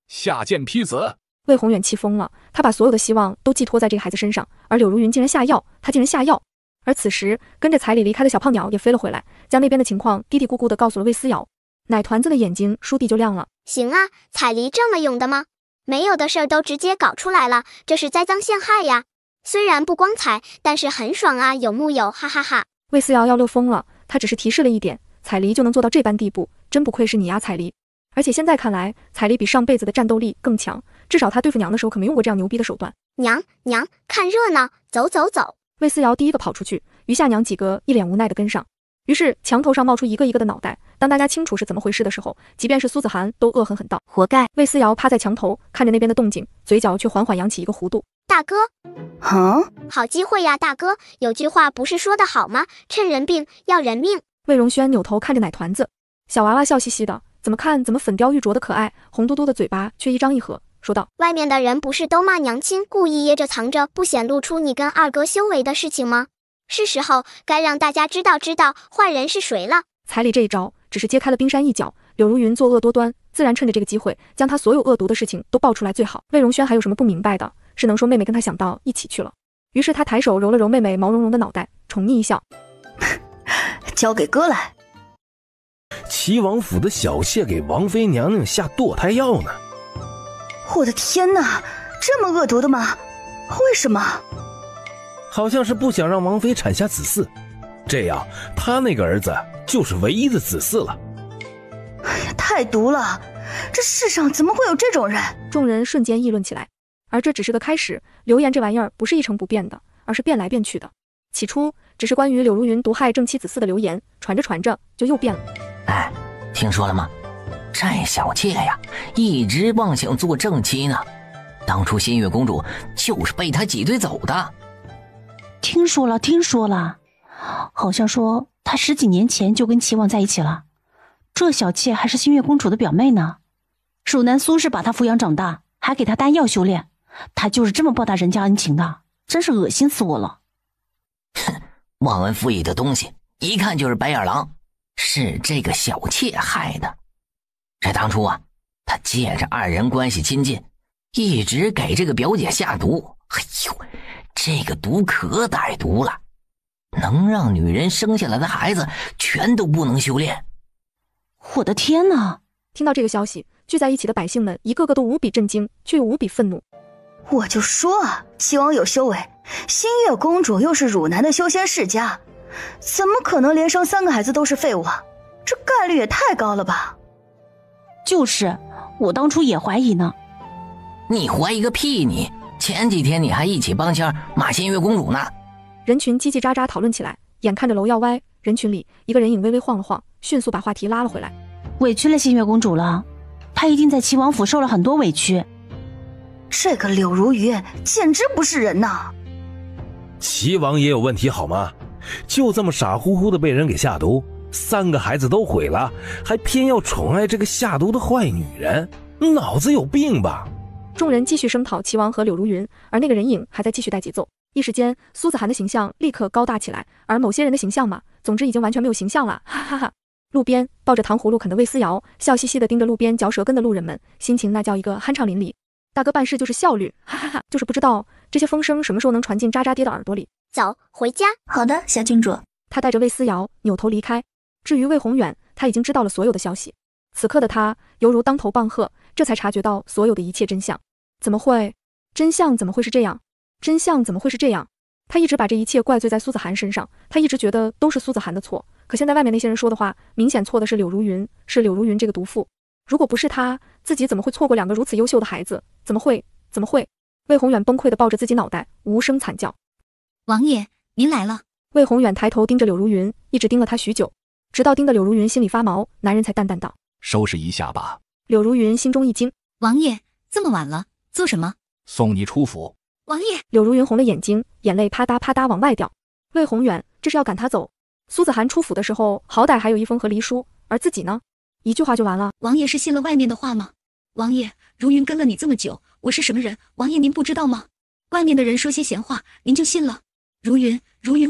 下贱坯子！魏宏远气疯了，他把所有的希望都寄托在这个孩子身上，而柳如云竟然下药，他竟然下药。而此时跟着彩礼离开的小胖鸟也飞了回来，将那边的情况嘀嘀咕咕地告诉了魏思瑶。奶团子的眼睛倏地就亮了。行啊，彩梨这么勇的吗？没有的事儿都直接搞出来了，这是栽赃陷害呀！虽然不光彩，但是很爽啊，有木有，哈哈哈！魏思瑶要乐疯了，他只是提示了一点，彩梨就能做到这般地步，真不愧是你呀，彩梨！而且现在看来，彩梨比上辈子的战斗力更强，至少他对付娘的时候可没用过这样牛逼的手段。娘，看热闹，走走走！魏思瑶第一个跑出去，余下娘几个一脸无奈地跟上。于是墙头上冒出一个一个的脑袋，当大家清楚是怎么回事的时候，即便是苏子涵都恶狠狠道：活该！魏思瑶趴在墙头，看着那边的动静，嘴角却缓缓扬起一个弧度。大哥，好机会呀，大哥！有句话不是说得好吗？趁人病要人命。魏荣轩扭头看着奶团子，小娃娃笑嘻嘻的，怎么看怎么粉雕玉琢的可爱，红嘟嘟的嘴巴却一张一合，说道：外面的人不是都骂娘亲故意掖着藏着，不显露出你跟二哥修为的事情吗？是时候该让大家知道坏人是谁了。彩礼这一招只是揭开了冰山一角，柳如云作恶多端，自然趁着这个机会将他所有恶毒的事情都爆出来最好。魏荣轩还有什么不明白的？是能说妹妹跟他想到一起去了。于是他抬手揉了揉妹妹毛茸茸的脑袋，宠溺一笑，交给哥来。齐王府的小妾给王妃娘娘下堕胎药呢。我的天哪，这么恶毒的吗？为什么？好像是不想让王妃产下子嗣，这样他那个儿子就是唯一的子嗣了。哎呀，太毒了！这世上怎么会有这种人？众人瞬间议论起来。而这只是个开始，流言这玩意儿不是一成不变的，而是变来变去的。起初只是关于柳如云毒害正妻子嗣的流言，传着传着就又变了。哎，听说了吗？这小妾呀，一直妄想做正妻呢。当初新月公主就是被他挤兑走的。听说了，好像说她10几年前就跟齐王在一起了。这小妾还是新月公主的表妹呢。汝南苏氏把她抚养长大，还给她丹药修炼，她就是这么报答人家恩情的，真是恶心死我了。哼，忘恩负义的东西，一看就是白眼狼，是这个小妾害的。这当初啊，他借着2人关系亲近，一直给这个表姐下毒。哎呦，这个毒可歹毒了，能让女人生下来的孩子全都不能修炼。我的天哪！听到这个消息，聚在一起的百姓们一个个都无比震惊，却又无比愤怒。我就说啊，齐王有修为，新月公主又是汝南的修仙世家，怎么可能连生3个孩子都是废物啊？这概率也太高了吧？就是，我当初也怀疑呢。你怀疑个屁你！前几天你还一起帮腔骂新月公主呢。人群叽叽喳喳讨论起来，眼看着楼要歪，人群里一个人影微微晃了晃，迅速把话题拉了回来。委屈了新月公主了，她一定在齐王府受了很多委屈。这个柳如云简直不是人呐！齐王也有问题好吗？就这么傻乎乎的被人给下毒，3个孩子都毁了，还偏要宠爱这个下毒的坏女人，脑子有病吧？众人继续声讨齐王和柳如云，而那个人影还在继续带节奏。一时间，苏子涵的形象立刻高大起来，而某些人的形象嘛，总之已经完全没有形象了，哈哈哈。路边抱着糖葫芦啃的魏思瑶，笑嘻嘻地盯着路边嚼舌根的路人们，心情那叫一个酣畅淋漓。大哥办事就是效率，哈哈哈，就是不知道这些风声什么时候能传进渣渣爹的耳朵里。走，回家。好的，小郡主。他带着魏思瑶扭头离开。至于魏宏远，他已经知道了所有的消息。此刻的他犹如当头棒喝，这才察觉到所有的一切真相。怎么会？真相怎么会是这样？真相怎么会是这样？他一直把这一切怪罪在苏子涵身上，他一直觉得都是苏子涵的错。可现在外面那些人说的话，明显错的是柳如云，是柳如云这个毒妇。如果不是他，自己怎么会错过2个如此优秀的孩子？怎么会？魏宏远崩溃地抱着自己脑袋，无声惨叫。王爷，您来了。魏宏远抬头盯着柳如云，一直盯了他许久，直到盯得柳如云心里发毛，男人才淡淡道：收拾一下吧。柳如云心中一惊，王爷，这么晚了，做什么？送你出府。王爷，柳如云红了眼睛，眼泪啪嗒啪嗒往外掉。魏宏远，这是要赶他走。苏子涵出府的时候，好歹还有一封和离书，而自己呢，一句话就完了。王爷是信了外面的话吗？王爷，如云跟了你这么久，我是什么人？王爷您不知道吗？外面的人说些闲话，您就信了？如云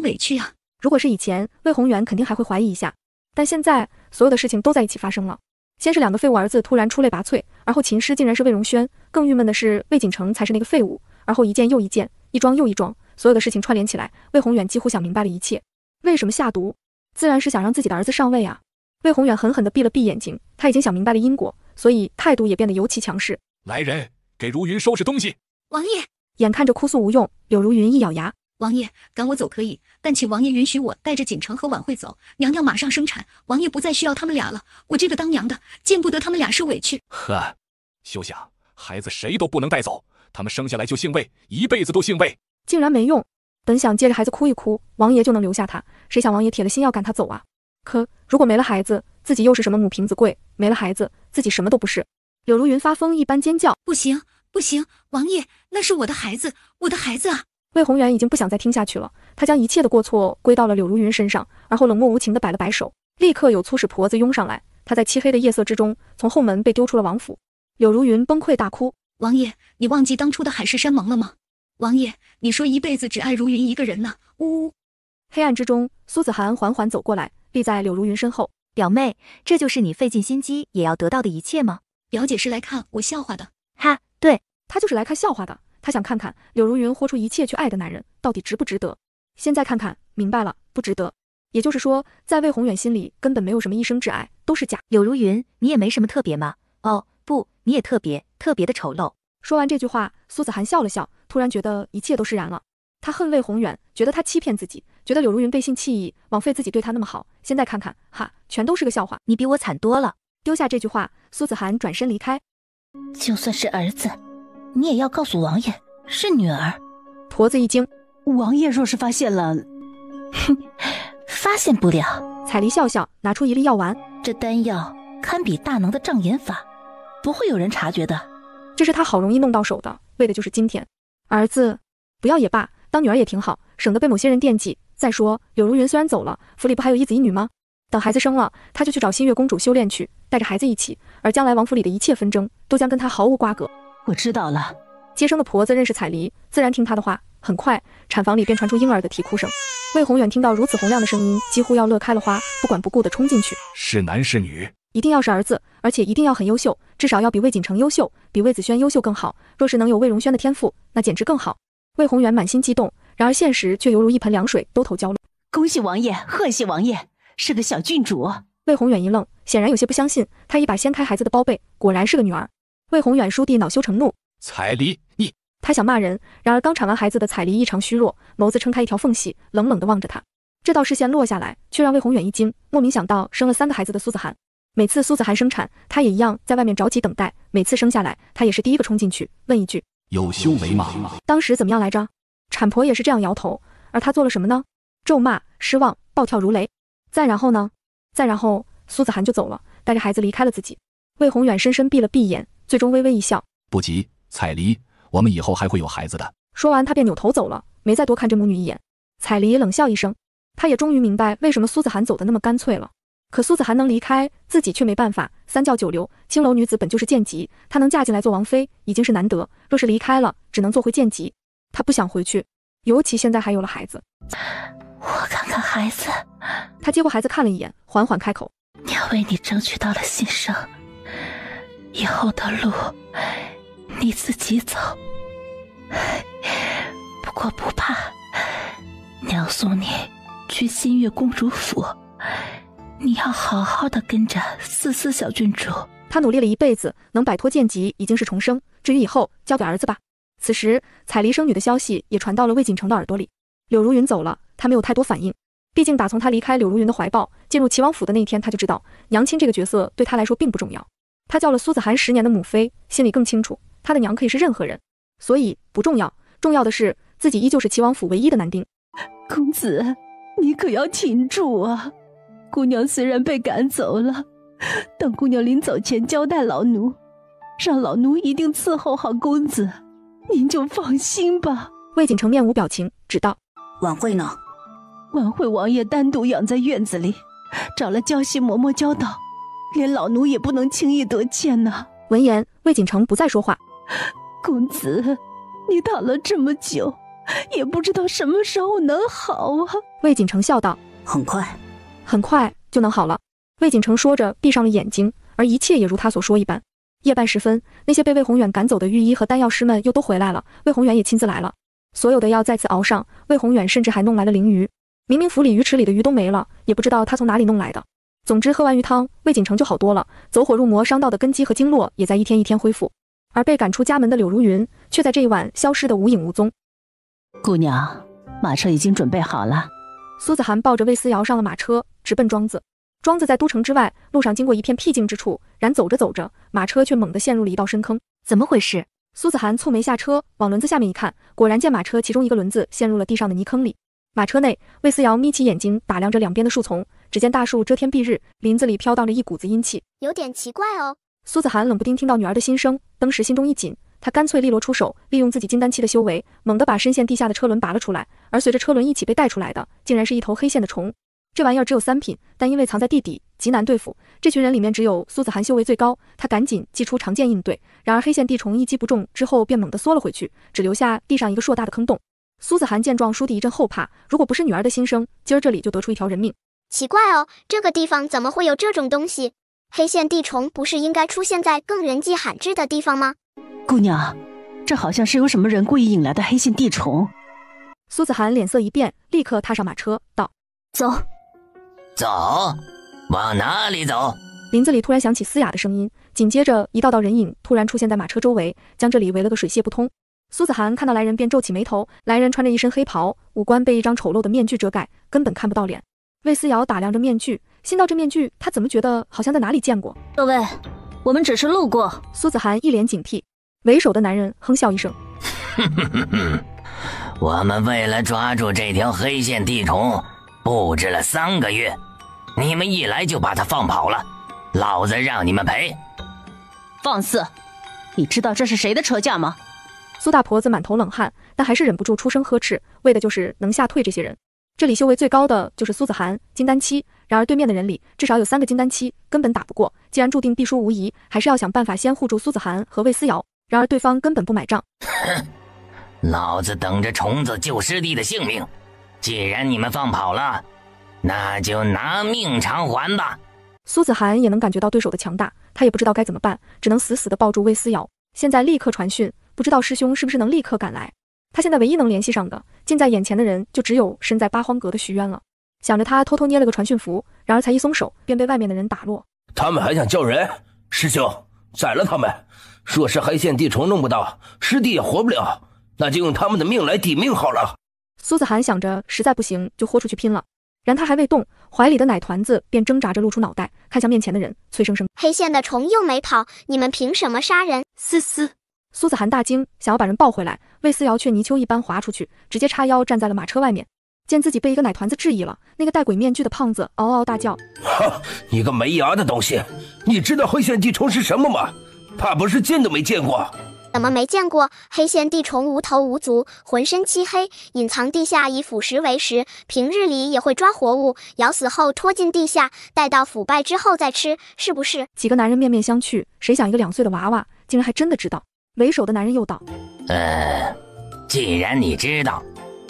委屈啊。如果是以前，魏宏远肯定还会怀疑一下，但现在所有的事情都在一起发生了。先是2个废物儿子突然出类拔萃，而后秦师竟然是魏荣轩，更郁闷的是魏景成才是那个废物，而后一件又一件，一桩又一桩，所有的事情串联起来，魏宏远几乎想明白了一切。为什么下毒？自然是想让自己的儿子上位啊。魏宏远狠狠地闭了闭眼睛，他已经想明白了因果，所以态度也变得尤其强势。来人，给如云收拾东西。王爷，眼看着哭诉无用，柳如云一咬牙，王爷，赶我走可以，但请王爷允许我带着锦城和婉慧走。娘娘马上生产，王爷不再需要他们俩了。我这个当娘的，见不得他们俩受委屈。呵，休想！孩子谁都不能带走，他们生下来就姓魏，一辈子都姓魏。竟然没用！本想接着孩子哭一哭，王爷就能留下他，谁想王爷铁了心要赶他走啊！可如果没了孩子，自己又是什么母凭子贵？没了孩子，自己什么都不是。柳如云发疯一般尖叫：不行，不行！王爷，那是我的孩子，我的孩子啊！魏宏远已经不想再听下去了，他将一切的过错归到了柳如云身上，而后冷漠无情地摆了摆手。立刻有粗使婆子拥上来，他在漆黑的夜色之中，从后门被丢出了王府。柳如云崩溃大哭：王爷，你忘记当初的海誓山盟了吗？王爷，你说一辈子只爱如云一个人呢。呜呜！黑暗之中，苏子涵缓缓走过来，立在柳如云身后。表妹，这就是你费尽心机也要得到的一切吗？表姐是来看我笑话的。哈，对，她就是来看笑话的。她想看看柳如云豁出一切去爱的男人到底值不值得。现在看看明白了，不值得。也就是说，在魏宏远心里根本没有什么一生挚爱，都是假。柳如云，你也没什么特别吗？哦，不，你也特别的丑陋。说完这句话，苏子涵笑了笑，突然觉得一切都释然了。他恨魏宏远，觉得他欺骗自己，觉得柳如云背信弃义，枉费自己对他那么好。现在看看，哈，全都是个笑话。你比我惨多了。丢下这句话，苏子涵转身离开。就算是儿子，你也要告诉王爷是女儿。婆子一惊，王爷若是发现了，哼，发现不了。彩梨笑笑，拿出一粒药丸，这丹药堪比大能的障眼法，不会有人察觉的。这是他好容易弄到手的，为的就是今天。儿子，不要也罢，当女儿也挺好，省得被某些人惦记。再说，柳如云虽然走了，府里不还有一子一女吗？等孩子生了，他就去找新月公主修炼去，带着孩子一起，而将来王府里的一切纷争都将跟他毫无瓜葛。我知道了。接生的婆子认识彩梨，自然听她的话。很快，产房里便传出婴儿的啼哭声。魏宏远听到如此洪亮的声音，几乎要乐开了花，不管不顾地冲进去。是男是女？一定要是儿子，而且一定要很优秀，至少要比魏锦成优秀，比魏子轩优秀更好。若是能有魏荣轩的天赋，那简直更好。魏宏远满心激动，然而现实却犹如一盆凉水，兜头浇落。恭喜王爷，贺喜王爷，是个小郡主。魏宏远一愣，显然有些不相信，他一把掀开孩子的包被，果然是个女儿。魏宏远倏地恼羞成怒，彩梨，你！他想骂人，然而刚产完孩子的彩梨异常虚弱，眸子撑开一条缝隙，冷冷地望着他。这道视线落下来，却让魏宏远一惊，莫名想到生了3个孩子的苏子涵。每次苏子涵生产，他也一样在外面着急等待，每次生下来，他也是第一个冲进去，问一句：有修为吗？当时怎么样来着？产婆也是这样摇头，而他做了什么呢？咒骂、失望、暴跳如雷。再然后呢？再然后，苏子涵就走了，带着孩子离开了自己。魏宏远深深闭了闭眼，最终微微一笑：不急，彩梨，我们以后还会有孩子的。说完，他便扭头走了，没再多看这母女一眼。彩梨冷笑一声，她也终于明白为什么苏子涵走得那么干脆了。可苏子涵能离开，自己却没办法。三教九流，青楼女子本就是贱籍，她能嫁进来做王妃已经是难得，若是离开了，只能做回贱籍。她不想回去，尤其现在还有了孩子。我看看孩子。她接过孩子看了一眼，缓缓开口：娘为你争取到了新生，以后的路你自己走。不过不怕，娘送你去新月公主府，你要好好的跟着思思小郡主。她努力了一辈子，能摆脱贱籍已经是重生，至于以后交给儿子吧。此时彩梨生女的消息也传到了魏锦成的耳朵里。柳如云走了，他没有太多反应，毕竟打从他离开柳如云的怀抱，进入齐王府的那一天，他就知道娘亲这个角色对他来说并不重要。他叫了苏子涵10年的母妃，心里更清楚他的娘可以是任何人，所以不重要，重要的是自己依旧是齐王府唯一的男丁。公子，你可要挺住啊！姑娘虽然被赶走了，但姑娘临走前交代老奴，让老奴一定伺候好公子，您就放心吧。魏锦成面无表情，只道：晚会呢？晚会王爷单独养在院子里，找了娇妻嬷嬷教导，连老奴也不能轻易得见呢。闻言，魏锦成不再说话。公子，你躺了这么久，也不知道什么时候能好啊。魏锦成笑道：很快，很快就能好了。魏锦成说着闭上了眼睛，而一切也如他所说一般。夜半时分，那些被魏宏远赶走的御医和丹药师们又都回来了，魏宏远也亲自来了。所有的药再次熬上，魏宏远甚至还弄来了鲮鱼。明明府里鱼池里的鱼都没了，也不知道他从哪里弄来的。总之喝完鱼汤，魏锦成就好多了，走火入魔伤到的根基和经络也在一天一天恢复。而被赶出家门的柳如云却在这一晚消失得无影无踪。姑娘，马车已经准备好了。苏子涵抱着魏思瑶上了马车，直奔庄子。庄子在都城之外，路上经过一片僻静之处，然走着走着，马车却猛地陷入了一道深坑。怎么回事？苏子涵蹙眉下车，往轮子下面一看，果然见马车其中一个轮子陷入了地上的泥坑里。马车内，魏思瑶眯起眼睛打量着两边的树丛，只见大树遮天蔽日，林子里飘荡着一股子阴气，有点奇怪哦。苏子涵冷不丁听到女儿的心声，当时心中一紧，他干脆利落出手，利用自己金丹期的修为，猛地把深陷地下的车轮拔了出来，而随着车轮一起被带出来的，竟然是一头黑线的虫。这玩意儿只有3品，但因为藏在地底，极难对付。这群人里面只有苏子涵修为最高，他赶紧祭出长剑应对，然而黑线地虫一击不中之后便猛地缩了回去，只留下地上一个硕大的坑洞。苏子涵见状，倏地一阵后怕，如果不是女儿的心声，今儿这里就得出一条人命。奇怪哦，这个地方怎么会有这种东西？黑线地虫不是应该出现在更人迹罕至的地方吗？姑娘，这好像是有什么人故意引来的黑线地虫。苏子涵脸色一变，立刻踏上马车，道：“走。”走？往哪里走？林子里突然响起嘶哑的声音，紧接着一道道人影突然出现在马车周围，将这里围了个水泄不通。苏子涵看到来人便皱起眉头，来人穿着一身黑袍，五官被一张丑陋的面具遮盖，根本看不到脸。魏思瑶打量着面具，心道这面具他怎么觉得好像在哪里见过。各位，我们只是路过。苏子涵一脸警惕，为首的男人哼笑一声，我们为了抓住这条黑线地虫，布置了3个月，你们一来就把它放跑了，老子让你们赔。放肆！你知道这是谁的车架吗？苏大婆子满头冷汗，但还是忍不住出声呵斥，为的就是能吓退这些人。这里修为最高的就是苏子涵，金丹期，然而对面的人里至少有3个金丹期，根本打不过。既然注定必输无疑，还是要想办法先护住苏子涵和魏思瑶。然而对方根本不买账。哼，老子等着虫子救师弟的性命，既然你们放跑了，那就拿命偿还吧。苏子涵也能感觉到对手的强大，他也不知道该怎么办，只能死死地抱住魏思瑶。现在立刻传讯，不知道师兄是不是能立刻赶来。他现在唯一能联系上的，近在眼前的人就只有身在八荒阁的徐渊了。想着他偷偷捏了个传讯符，然而才一松手，便被外面的人打落。他们还想叫人，师兄宰了他们。若是黑线地虫弄不到，师弟也活不了，那就用他们的命来抵命好了。苏子涵想着实在不行就豁出去拼了，然他还未动，怀里的奶团子便挣扎着露出脑袋，看向面前的人，脆生生：“黑线的虫又没跑，你们凭什么杀人？”嘶嘶！苏子涵大惊，想要把人抱回来，魏思瑶却泥鳅一般滑出去，直接叉腰站在了马车外面。见自己被一个奶团子质疑了，那个戴鬼面具的胖子嗷嗷大叫：“哈！你个没牙的东西，你知道黑线地虫是什么吗？怕不是见都没见过。”怎么没见过？黑线地虫无头无足，浑身漆黑，隐藏地下，以腐蚀为食，平日里也会抓活物，咬死后拖进地下，待到腐败之后再吃，是不是？几个男人面面相觑，谁想一个2岁的娃娃竟然还真的知道。为首的男人又道：“既然你知道，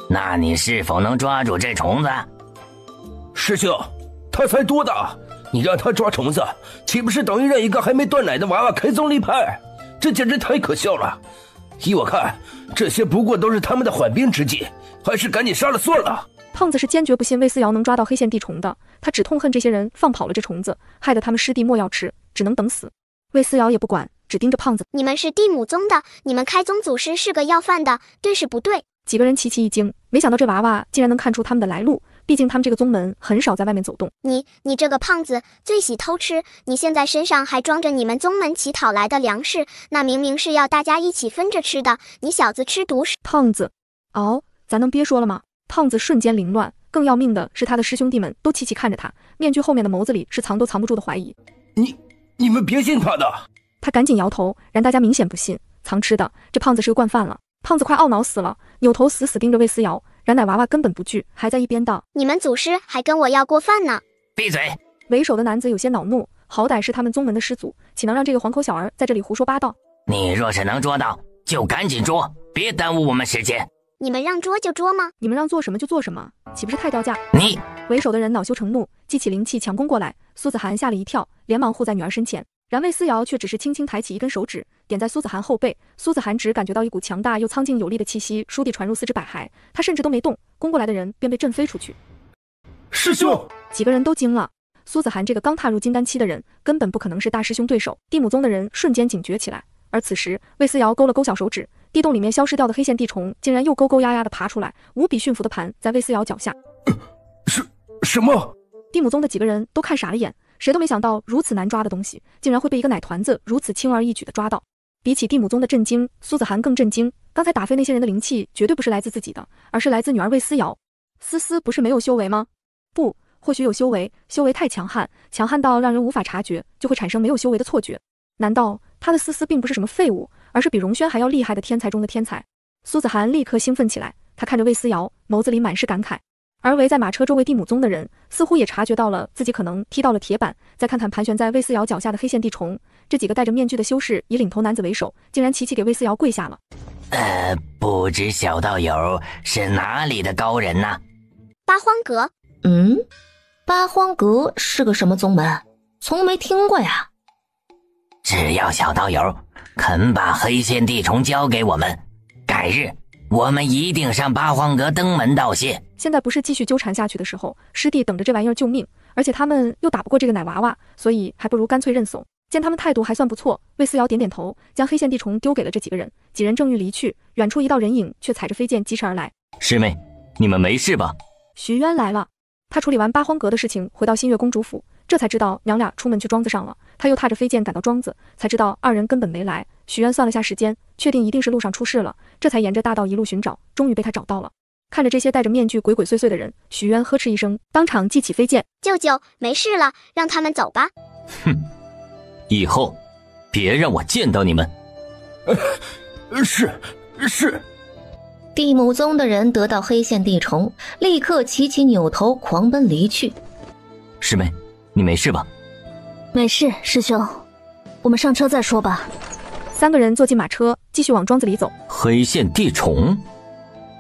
那你是否能抓住这虫子？”师兄，他才多大？你让他抓虫子，岂不是等于让一个还没断奶的娃娃开宗立派？这简直太可笑了！依我看，这些不过都是他们的缓兵之计，还是赶紧杀了算了。胖子是坚决不信魏思瑶能抓到黑线地虫的，他只痛恨这些人放跑了这虫子，害得他们师弟莫要吃，只能等死。魏思瑶也不管，只盯着胖子：“你们是地母宗的，你们开宗祖师是个要饭的，对是不对？”几个人齐齐一惊，没想到这娃娃竟然能看出他们的来路，毕竟他们这个宗门很少在外面走动。你这个胖子最喜偷吃，你现在身上还装着你们宗门乞讨来的粮食，那明明是要大家一起分着吃的，你小子吃独食！胖子，咱能别说了吗？胖子瞬间凌乱，更要命的是他的师兄弟们都齐齐看着他，面具后面的眸子里是藏都藏不住的怀疑。你们别信他的！他赶紧摇头，然大家明显不信，藏吃的，这胖子是个惯犯了。胖子快懊恼死了，扭头死死盯着魏思瑶，然奶娃娃根本不惧，还在一边道：“你们祖师还跟我要过饭呢！”闭嘴！为首的男子有些恼怒，好歹是他们宗门的师祖，岂能让这个黄口小儿在这里胡说八道？你若是能捉到，就赶紧捉，别耽误我们时间。你们让捉就捉吗？你们让做什么就做什么，岂不是太掉价？你！为首的人恼羞成怒，记起灵气强攻过来。苏子涵吓了一跳，连忙护在女儿身前。然魏思瑶却只是轻轻抬起一根手指，点在苏子涵后背。苏子涵只感觉到一股强大又苍劲有力的气息倏地传入四肢百骸，他甚至都没动，攻过来的人便被震飞出去。师兄！几个人都惊了。苏子涵这个刚踏入金丹期的人，根本不可能是大师兄对手。地母宗的人瞬间警觉起来，而此时魏思瑶勾了勾小手指，地洞里面消失掉的黑线地虫竟然又勾勾压压的爬出来，无比驯服的盘在魏思瑶脚下。什么？地母宗的几个人都看傻了眼，谁都没想到如此难抓的东西，竟然会被一个奶团子如此轻而易举的抓到。比起地母宗的震惊，苏子涵更震惊。刚才打飞那些人的灵气绝对不是来自自己的，而是来自女儿魏思瑶。思思不是没有修为吗？不，或许有修为，修为太强悍，强悍到让人无法察觉，就会产生没有修为的错觉。难道他的思思并不是什么废物，而是比荣轩还要厉害的天才中的天才？苏子涵立刻兴奋起来，他看着魏思瑶，眸子里满是感慨。而围在马车周围地母宗的人似乎也察觉到了自己可能踢到了铁板，再看看盘旋在魏思瑶脚下的黑线地虫，这几个戴着面具的修士以领头男子为首，竟然齐齐给魏思瑶跪下了。不知小道友是哪里的高人呢？八荒阁。八荒阁是个什么宗门？从没听过呀。只要小道友肯把黑线地虫交给我们，改日我们一定上八荒阁登门道谢。现在不是继续纠缠下去的时候，师弟等着这玩意儿救命，而且他们又打不过这个奶娃娃，所以还不如干脆认怂。见他们态度还算不错，魏思瑶点点头，将黑线地虫丢给了这几个人。几人正欲离去，远处一道人影却踩着飞剑疾驰而来。师妹，你们没事吧？徐渊来了，他处理完八荒阁的事情，回到新月公主府，这才知道娘俩出门去庄子上了。他又踏着飞剑赶到庄子，才知道二人根本没来。许渊算了下时间，确定一定是路上出事了，这才沿着大道一路寻找，终于被他找到了。看着这些戴着面具鬼鬼祟祟的人，许渊呵斥一声，当场记起飞剑。舅舅，没事了，让他们走吧。哼，以后别让我见到你们。是。地母宗的人得到黑线地虫，立刻齐齐扭头狂奔离去。师妹，你没事吧？没事，师兄，我们上车再说吧。三个人坐进马车，继续往庄子里走。黑线地虫，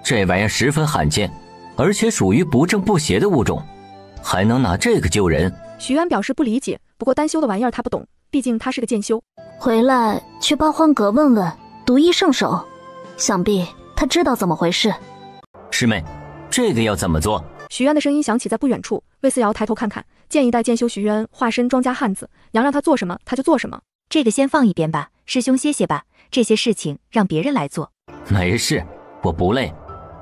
这玩意儿十分罕见，而且属于不正不邪的物种，还能拿这个救人？许渊表示不理解，不过单修的玩意儿他不懂，毕竟他是个剑修。回来去八荒阁问问独一圣手，想必他知道怎么回事。师妹，这个要怎么做？许渊的声音响起在不远处，魏思瑶抬头看看，见一代剑修许渊化身庄家汉子，娘让他做什么他就做什么。这个先放一边吧，师兄歇歇吧，这些事情让别人来做。没事，我不累，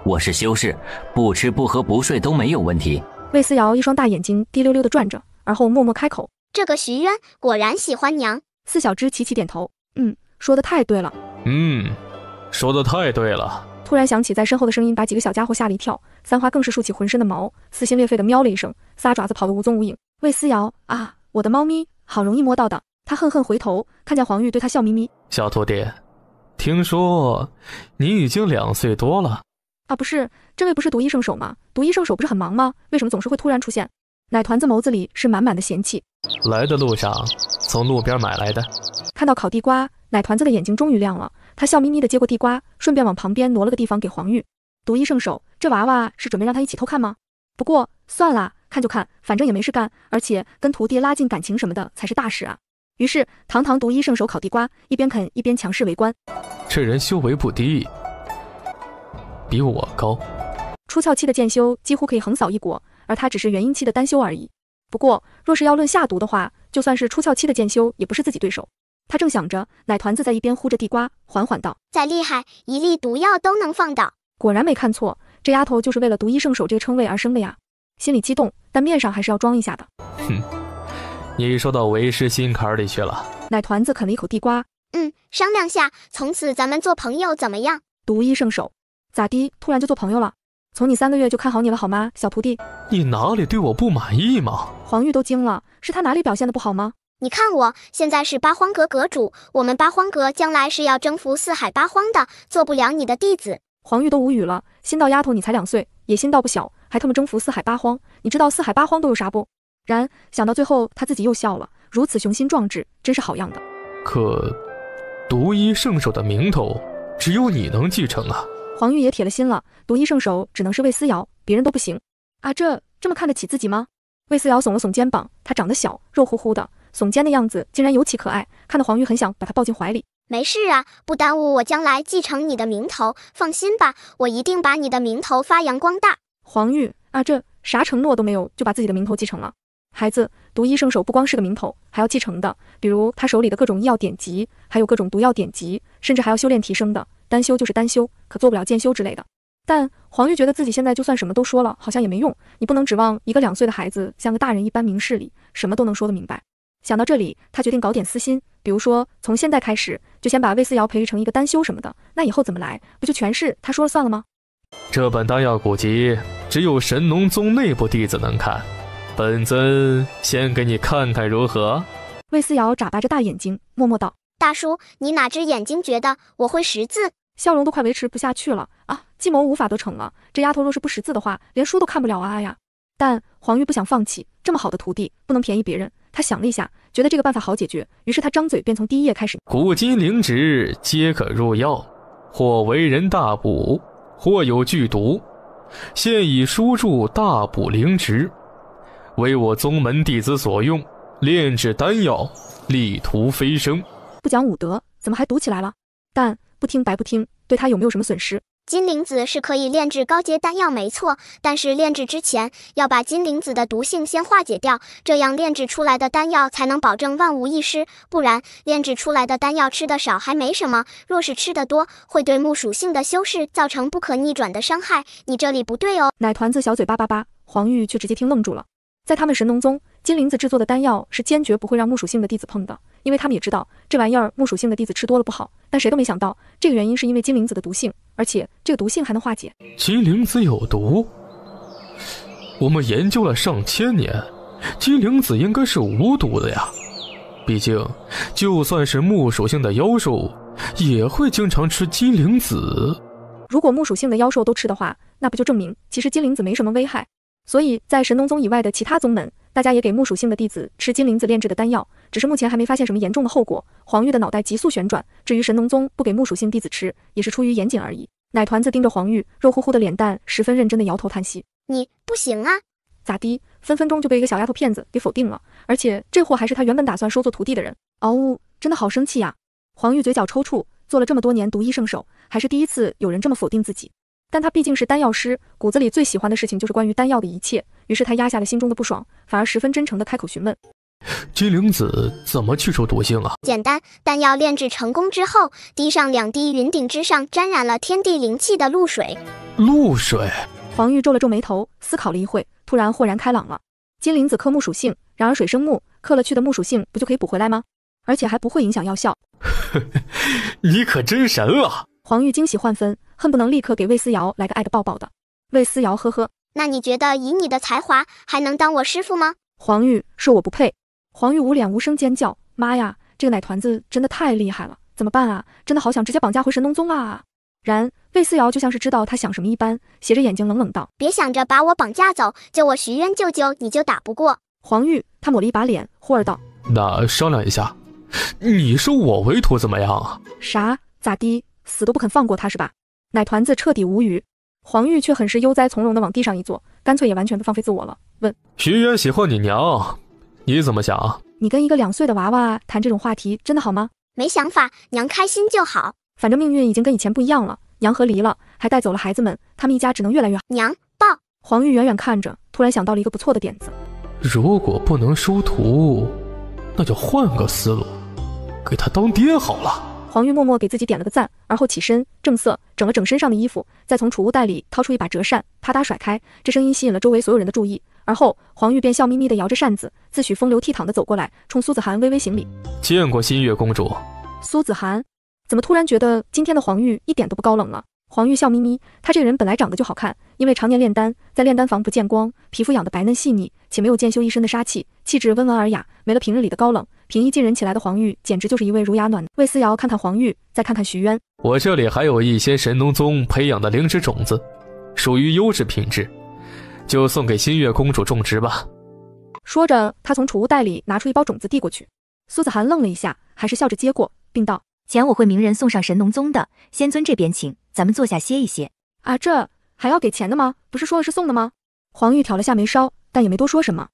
我是修士，不吃不喝不睡都没有问题。魏思瑶一双大眼睛滴溜溜地转着，而后默默开口：这个徐渊果然喜欢娘。四小只齐齐点头，说得太对了。说得太对了。突然想起在身后的声音，把几个小家伙吓了一跳。三花更是竖起浑身的毛，撕心裂肺地喵了一声，撒爪子跑得无踪无影。魏思瑶啊，我的猫咪好容易摸到的。他恨恨回头，看见黄玉对他笑眯眯。小徒弟，听说你已经2岁多了啊？不是，这位不是独一圣手吗？独一圣手不是很忙吗？为什么总是会突然出现？奶团子眸子里是满满的嫌弃。来的路上从路边买来的。看到烤地瓜，奶团子的眼睛终于亮了，他笑眯眯地接过地瓜，顺便往旁边挪了个地方给黄玉。独一圣手，这娃娃是准备让他一起偷看吗？不过算了，看就看，反正也没事干，而且跟徒弟拉近感情什么的才是大事啊。于是堂堂独一圣手烤地瓜，一边啃一边强势围观。这人修为不低，比我高。出窍期的剑修几乎可以横扫一国，而他只是元婴期的单修而已。不过若是要论下毒的话，就算是出窍期的剑修也不是自己对手。他正想着，奶团子在一边呼着地瓜，缓缓道：再厉害，一粒毒药都能放倒。果然没看错，这丫头就是为了独一圣手这个称谓而生的呀。心里激动，但面上还是要装一下的。你说到为师心坎里去了。奶团子啃了一口地瓜，商量下，从此咱们做朋友怎么样？独一圣手，咋的？突然就做朋友了？从你3个月就看好你了好吗，小徒弟？你哪里对我不满意吗？黄玉都惊了，是他哪里表现的不好吗？你看我现在是八荒阁阁主，我们八荒阁将来是要征服四海八荒的，做不了你的弟子。黄玉都无语了，心道丫头你才2岁，野心倒不小，还他妈征服四海八荒，你知道四海八荒都有啥不？然想到最后他自己又笑了，如此雄心壮志，真是好样的。可独一圣手的名头只有你能继承啊。黄玉也铁了心了，独一圣手只能是魏思瑶，别人都不行啊。这么看得起自己吗？魏思瑶耸了耸肩膀，她长得小，肉乎乎的，耸肩的样子竟然尤其可爱，看得黄玉很想把她抱进怀里。没事啊，不耽误我将来继承你的名头，放心吧，我一定把你的名头发扬光大。黄玉啊，这啥承诺都没有就把自己的名头继承了。孩子，独一圣手不光是个名头，还要继承的，比如他手里的各种医药典籍，还有各种毒药典籍，甚至还要修炼提升的。单修就是单修，可做不了剑修之类的。但黄玉觉得自己现在就算什么都说了，好像也没用，你不能指望一个2岁的孩子像个大人一般明事理，什么都能说得明白。想到这里，他决定搞点私心，比如说从现在开始就先把魏思瑶培育成一个单修什么的，那以后怎么来，不就全是他说了算了吗？这本丹药古籍只有神农宗内部弟子能看，本尊先给你看看如何？魏思瑶眨巴着大眼睛，默默道：大叔，你哪只眼睛觉得我会识字？笑容都快维持不下去了啊！计谋无法得逞了，这丫头若是不识字的话，连书都看不了啊呀！但黄玉不想放弃，这么好的徒弟不能便宜别人。他想了一下，觉得这个办法好解决，于是他张嘴便从第1页开始：古今灵植皆可入药，或为人大补，或有剧毒，现以书注大补灵植，为我宗门弟子所用，炼制丹药，力图飞升。不讲武德，怎么还读起来了？但不听白不听，对他有没有什么损失？金灵子是可以炼制高阶丹药没错，但是炼制之前要把金灵子的毒性先化解掉，这样炼制出来的丹药才能保证万无一失，不然炼制出来的丹药吃得少还没什么，若是吃得多，会对木属性的修士造成不可逆转的伤害，你这里不对哦。奶团子小嘴巴巴巴，黄玉却直接听愣住了。在他们神农宗，金灵子制作的丹药是坚决不会让木属性的弟子碰的，因为他们也知道这玩意儿木属性的弟子吃多了不好，但谁都没想到这个原因是因为金灵子的毒性，而且这个毒性还能化解。金灵子有毒？我们研究了上千年，金灵子应该是无毒的呀。毕竟就算是木属性的妖兽也会经常吃金灵子。如果木属性的妖兽都吃的话，那不就证明其实金灵子没什么危害。所以在神农宗以外的其他宗门，大家也给木属性的弟子吃金灵子炼制的丹药，只是目前还没发现什么严重的后果。黄玉的脑袋急速旋转，至于神农宗不给木属性弟子吃，也是出于严谨而已。奶团子盯着黄玉肉乎乎的脸蛋，十分认真的摇头叹息：“你不行啊！咋的？分分钟就被一个小丫头片子给否定了，而且这货还是他原本打算收做徒弟的人。哦，真的好生气呀！”黄玉嘴角抽搐，做了这么多年毒医圣手，还是第一次有人这么否定自己。但他毕竟是丹药师，骨子里最喜欢的事情就是关于丹药的一切，于是他压下了心中的不爽，反而十分真诚地开口询问：“金灵子怎么去除毒性啊？”简单，丹药炼制成功之后，滴上2滴云顶之上沾染了天地灵气的露水。露水？黄玉皱了皱眉头，思考了一会，突然豁然开朗了。金灵子克木属性，然而水生木，克了去的木属性不就可以补回来吗？而且还不会影响药效。你可真神啊！黄玉惊喜万分，恨不能立刻给魏思瑶来个爱的抱抱的。魏思瑶呵呵，那你觉得以你的才华还能当我师傅吗？黄玉说我不配。黄玉捂脸无声尖叫，妈呀，这个奶团子真的太厉害了，怎么办啊？真的好想直接绑架回神农宗啊！然魏思瑶就像是知道他想什么一般，斜着眼睛冷冷道：“别想着把我绑架走，就我徐渊舅舅你就打不过。”黄玉他抹了一把脸，忽而道：“那商量一下，你收我为徒怎么样啊？”啥？咋的？死都不肯放过他是吧？奶团子彻底无语。黄玉却很是悠哉从容地往地上一坐，干脆也完全的放飞自我了，问：“徐渊喜欢你娘，你怎么想？”你跟一个2岁的娃娃谈这种话题真的好吗？没想法，娘开心就好。反正命运已经跟以前不一样了，娘和离了，还带走了孩子们，他们一家只能越来越好。娘抱。黄玉远远看着，突然想到了一个不错的点子。如果不能收徒，那就换个思路，给他当爹好了。黄玉默默给自己点了个赞，而后起身正色，整了整身上的衣服，再从储物袋里掏出一把折扇，啪嗒甩开。这声音吸引了周围所有人的注意，而后黄玉便笑眯眯地摇着扇子，自诩风流倜傥地走过来，冲苏子涵微微行礼：“见过新月公主。”苏子涵怎么突然觉得今天的黄玉一点都不高冷了？黄玉笑眯眯，他这个人本来长得就好看，因为常年炼丹，在炼丹房不见光，皮肤养得白嫩细腻，且没有渐修一身的杀气，气质温文尔雅，没了平日里的高冷，平易近人起来的黄玉简直就是一位儒雅暖。魏思瑶看看黄玉，再看看徐渊，我这里还有一些神农宗培养的灵芝种子，属于优质品质，就送给新月公主种植吧。说着，他从储物袋里拿出一包种子递过去。苏子涵愣了一下，还是笑着接过，并道：“钱我会明人送上神农宗的，仙尊这边请，咱们坐下歇一歇。”啊，这还要给钱的吗？不是说了是送的吗？黄玉挑了下眉梢，但也没多说什么。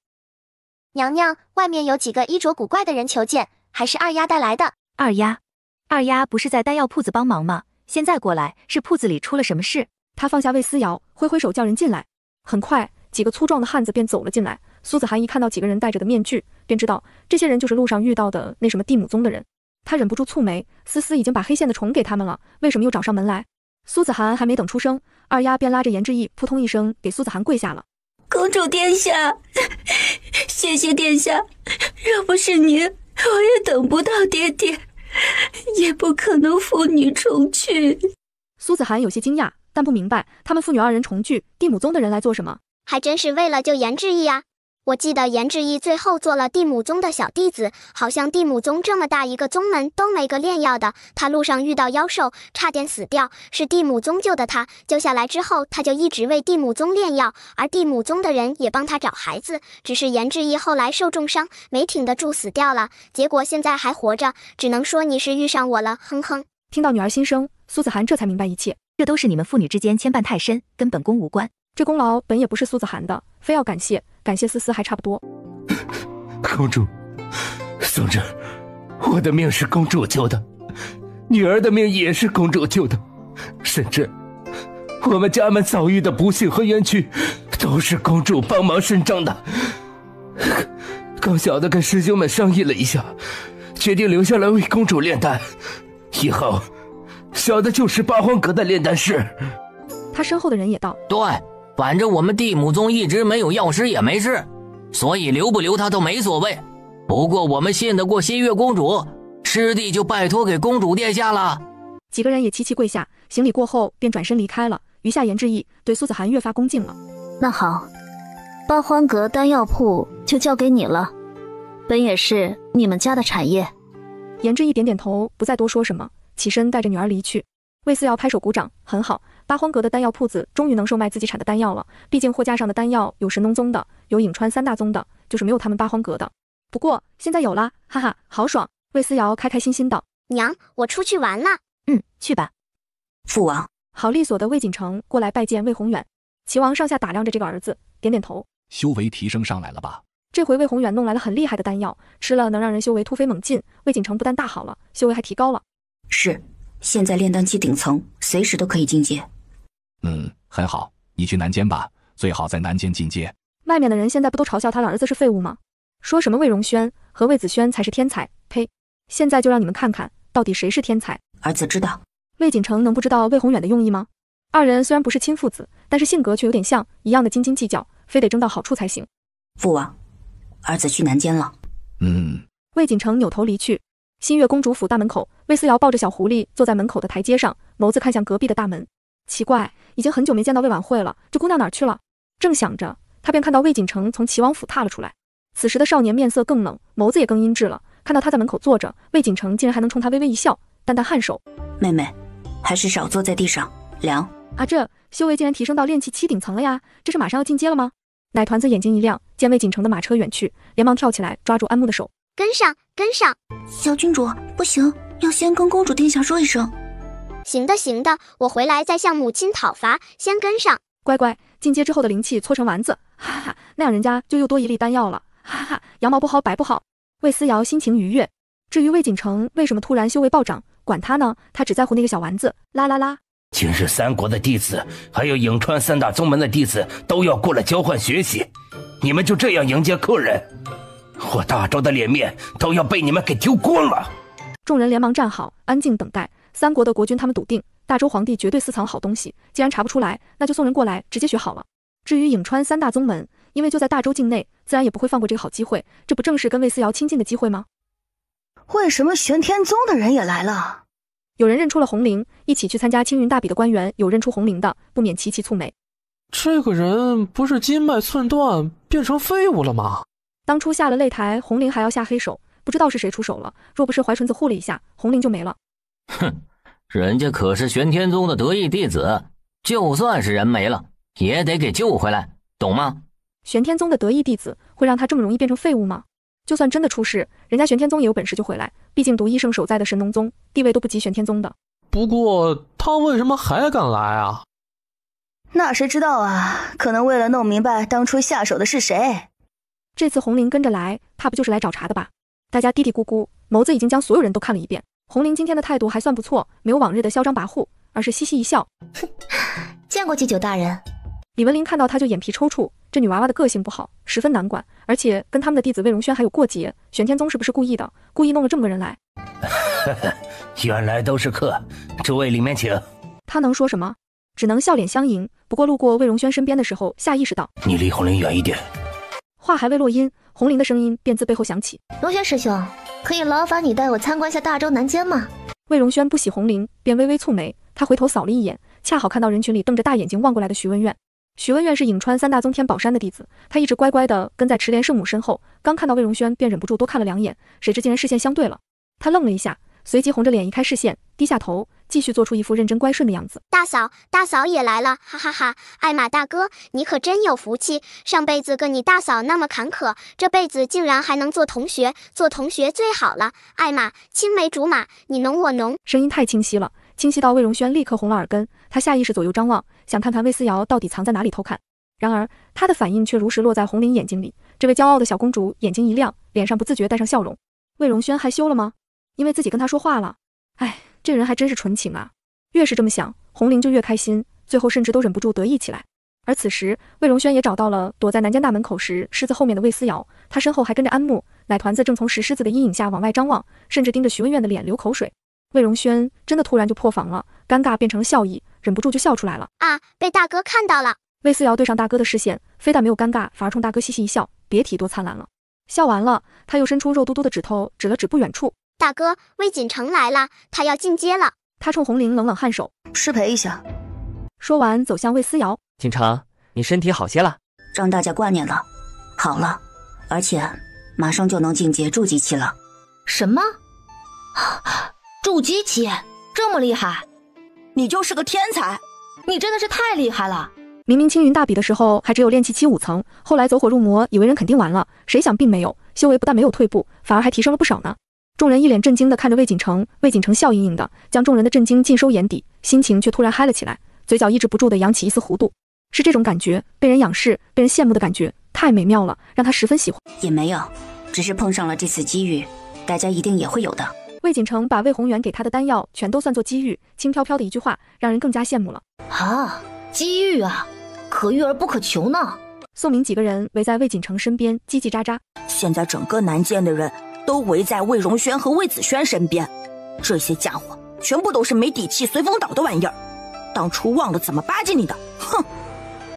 娘娘，外面有几个衣着古怪的人求见，还是二丫带来的。二丫不是在丹药铺子帮忙吗？现在过来，是铺子里出了什么事？他放下魏思瑶，挥挥手叫人进来。很快，几个粗壮的汉子便走了进来。苏子涵一看到几个人戴着的面具，便知道这些人就是路上遇到的那什么地母宗的人。他忍不住蹙眉，思思已经把黑线的虫给他们了，为什么又找上门来？苏子涵还没等出声，二丫便拉着颜志毅扑通一声给苏子涵跪下了。公主殿下，谢谢殿下，若不是您，我也等不到爹爹，也不可能父女重聚。苏子涵有些惊讶，但不明白他们父女二人重聚，地母宗的人来做什么？还真是为了救颜志毅啊！我记得颜志毅最后做了地母宗的小弟子，好像地母宗这么大一个宗门都没个炼药的，他路上遇到妖兽，差点死掉，是地母宗救的他，救下来之后，他就一直为地母宗炼药，而地母宗的人也帮他找孩子，只是颜志毅后来受重伤，没挺得住死掉了，结果现在还活着，只能说你是遇上我了，哼哼。听到女儿心声，苏子涵这才明白一切，这都是你们父女之间牵绊太深，跟本宫无关。这功劳本也不是苏子涵的，非要感谢思思还差不多。公主，宋真，我的命是公主救的，女儿的命也是公主救的，甚至我们家门遭遇的不幸和冤屈，都是公主帮忙伸张的。刚小的跟师兄们商议了一下，决定留下来为公主炼丹，以后小的就是八荒阁的炼丹师。他身后的人也道：对，反正我们地母宗一直没有药师也没事，所以留不留他都没所谓。不过我们信得过新月公主，师弟就拜托给公主殿下了。几个人也齐齐跪下，行礼过后便转身离开了。余下言之意对苏子涵越发恭敬了。那好，八荒阁丹药铺就交给你了，本也是你们家的产业。言之意点点头，不再多说什么，起身带着女儿离去。魏思瑶拍手鼓掌，很好，八荒阁的丹药铺子终于能售卖自己产的丹药了。毕竟货架上的丹药有神农宗的，有颍川三大宗的，就是没有他们八荒阁的。不过现在有啦，哈哈，好爽！魏思瑶开开心心道：娘，我出去玩了。去吧。父王。好利索的魏锦城过来拜见魏宏远。齐王上下打量着这个儿子，点点头。修为提升上来了吧？这回魏宏远弄来了很厉害的丹药，吃了能让人修为突飞猛进。魏锦城不但大好了，修为还提高了。是，现在炼丹期顶层，随时都可以进阶。很好，你去南间吧，最好在南间进阶。外面的人现在不都嘲笑他的儿子是废物吗？说什么魏荣轩和魏子轩才是天才，呸！现在就让你们看看，到底谁是天才。儿子知道。魏锦城能不知道魏宏远的用意吗？二人虽然不是亲父子，但是性格却有点像，一样的斤斤计较，非得争到好处才行。父王，儿子去南间了。魏锦城扭头离去。新月公主府大门口，魏思瑶抱着小狐狸坐在门口的台阶上，眸子看向隔壁的大门。奇怪，已经很久没见到魏晚会了，这姑娘哪儿去了？正想着，他便看到魏锦城从齐王府踏了出来。此时的少年面色更冷，眸子也更阴鸷了。看到他在门口坐着，魏锦城竟然还能冲他微微一笑，淡淡颔首：妹妹，还是少坐在地上，凉。啊，这修为竟然提升到炼气7顶层了呀！这是马上要进阶了吗？奶团子眼睛一亮，见魏锦城的马车远去，连忙跳起来抓住安木的手：跟上，跟上！小君主，不行，要先跟公主殿下说一声。行的，行的，我回来再向母亲讨伐，先跟上。乖乖，进阶之后的灵气搓成丸子，哈哈，那样人家就又多一粒丹药了，哈哈，羊毛不好白不好。魏思瑶心情愉悦。至于魏锦城为什么突然修为暴涨，管他呢，他只在乎那个小丸子。啦啦啦！今日三国的弟子，还有颍川三大宗门的弟子都要过来交换学习，你们就这样迎接客人，我大周的脸面都要被你们给丢光了。众人连忙站好，安静等待。三国的国君他们笃定，大周皇帝绝对私藏好东西，既然查不出来，那就送人过来直接学好了。至于颍川三大宗门，因为就在大周境内，自然也不会放过这个好机会，这不正是跟魏思瑶亲近的机会吗？为什么玄天宗的人也来了？有人认出了红绫，一起去参加青云大比的官员有认出红绫的，不免齐齐蹙眉。这个人不是筋脉寸断变成废物了吗？当初下了擂台，红绫还要下黑手，不知道是谁出手了，若不是怀纯子护了一下，红绫就没了。哼，人家可是玄天宗的得意弟子，就算是人没了，也得给救回来，懂吗？玄天宗的得意弟子会让他这么容易变成废物吗？就算真的出事，人家玄天宗也有本事救回来，毕竟独一圣所在的神农宗地位都不及玄天宗的。不过他为什么还敢来啊？那谁知道啊，可能为了弄明白当初下手的是谁。这次红绫跟着来，怕不就是来找茬的吧？大家嘀嘀咕咕，眸子已经将所有人都看了一遍。红绫今天的态度还算不错，没有往日的嚣张跋扈，而是嘻嘻一笑。见过祭酒大人。李文林看到他就眼皮抽搐，这女娃娃的个性不好，十分难管，而且跟他们的弟子魏荣轩还有过节，玄天宗是不是故意的？故意弄了这么个人来？原来都是客，诸位里面请。他能说什么？只能笑脸相迎。不过路过魏荣轩身边的时候，下意识道：你离红绫远一点。话还未落音，红绫的声音便自背后响起：荣轩师兄，可以劳烦你带我参观下大周南间吗？魏荣轩不喜红绫，便微微蹙眉。他回头扫了一眼，恰好看到人群里瞪着大眼睛望过来的徐文苑。徐文苑是颍川三大宗天宝山的弟子，他一直乖乖地跟在池莲圣母身后，刚看到魏荣轩便忍不住多看了两眼，谁知竟然视线相对了。他愣了一下，随即红着脸移开视线，低下头，继续做出一副认真乖顺的样子。大嫂，大嫂也来了，哈哈哈！艾玛大哥，你可真有福气，上辈子跟你大嫂那么坎坷，这辈子竟然还能做同学，做同学最好了。艾玛，青梅竹马，你侬我侬。声音太清晰了，清晰到魏荣轩立刻红了耳根，他下意识左右张望，想看看魏思瑶到底藏在哪里偷看。然而他的反应却如实落在红绫眼睛里，这位骄傲的小公主眼睛一亮，脸上不自觉带上笑容。魏荣轩害羞了吗？因为自己跟他说话了？哎，这人还真是纯情啊！越是这么想，红绫就越开心，最后甚至都忍不住得意起来。而此时，魏荣轩也找到了躲在南间大门口石狮子后面的魏思瑶，他身后还跟着安木。奶团子正从石狮子的阴影下往外张望，甚至盯着徐文苑的脸流口水。魏荣轩真的突然就破防了，尴尬变成了笑意，忍不住就笑出来了。啊，被大哥看到了！魏思瑶对上大哥的视线，非但没有尴尬，反而冲大哥嘻嘻一笑，别提多灿烂了。笑完了，他又伸出肉嘟嘟的指头指了指不远处。大哥，魏锦城来了，他要进阶了。他冲红玲冷冷颔首，失陪一下。说完走向魏思瑶。锦城，你身体好些了？让大家挂念了，好了，而且马上就能进阶筑基期了。什么？筑基期？这么厉害？你就是个天才，你真的是太厉害了。明明青云大比的时候还只有炼气期5层，后来走火入魔，以为人肯定完了，谁想并没有，修为不但没有退步，反而还提升了不少呢。众人一脸震惊地看着魏锦城，魏锦城笑盈盈的，将众人的震惊尽收眼底，心情却突然嗨了起来，嘴角抑制不住地扬起一丝弧度。是这种感觉，被人仰视、被人羡慕的感觉，太美妙了，让他十分喜欢。也没有，只是碰上了这次机遇，大家一定也会有的。魏锦城把魏宏远给他的丹药全都算作机遇，轻飘飘的一句话，让人更加羡慕了。啊，机遇啊，可遇而不可求呢。宋明几个人围在魏锦城身边，叽叽喳喳。现在整个南界的人都围在魏荣轩和魏子轩身边，这些家伙全部都是没底气、随风倒的玩意儿。当初忘了怎么巴结你的，哼！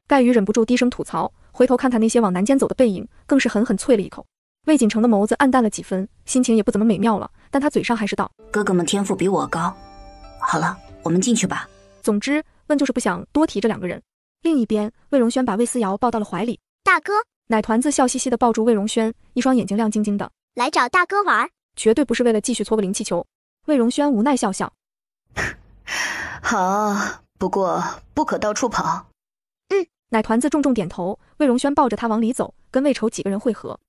盖宇忍不住低声吐槽，回头看看那些往南间走的背影，更是狠狠啐了一口。魏锦城的眸子暗淡了几分，心情也不怎么美妙了，但他嘴上还是道：“哥哥们天赋比我高。好了，我们进去吧。”总之，问就是不想多提这2个人。另一边，魏荣轩把魏思瑶抱到了怀里。大哥，奶团子笑嘻嘻地抱住魏荣轩，一双眼睛亮晶晶的，来找大哥玩，绝对不是为了继续搓个灵气球。魏荣轩无奈笑笑，好，不过不可到处跑。奶团子重重点头。魏荣轩抱着他往里走，跟魏愁几个人会合。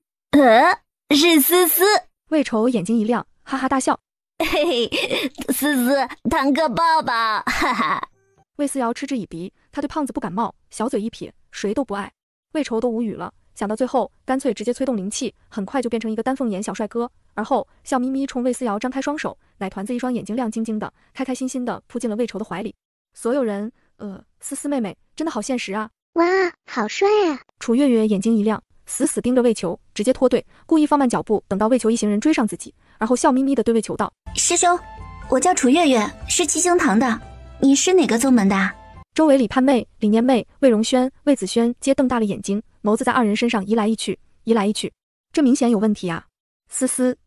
是思思。魏愁眼睛一亮，哈哈大笑。嘿嘿，思思，堂哥抱抱，哈哈。魏思瑶嗤之以鼻，他对胖子不感冒，小嘴一撇，谁都不爱。魏愁都无语了，想到最后，干脆直接催动灵气，很快就变成一个丹凤眼小帅哥，而后笑眯眯冲魏思瑶张开双手，奶团子一双眼睛亮晶晶的，开开心心的扑进了魏愁的怀里。所有人，思思妹妹真的好现实啊！哇，好帅啊！楚月月眼睛一亮，死死盯着魏球，直接脱队，故意放慢脚步，等到魏球一行人追上自己，然后笑眯眯的对魏球道：“师兄，我叫楚月月，是七星堂的，你是哪个宗门的？”周围李盼妹、李念妹、魏荣轩、魏子轩皆瞪大了眼睛，眸子在2人身上移来移去，移来移去，这明显有问题啊！思思，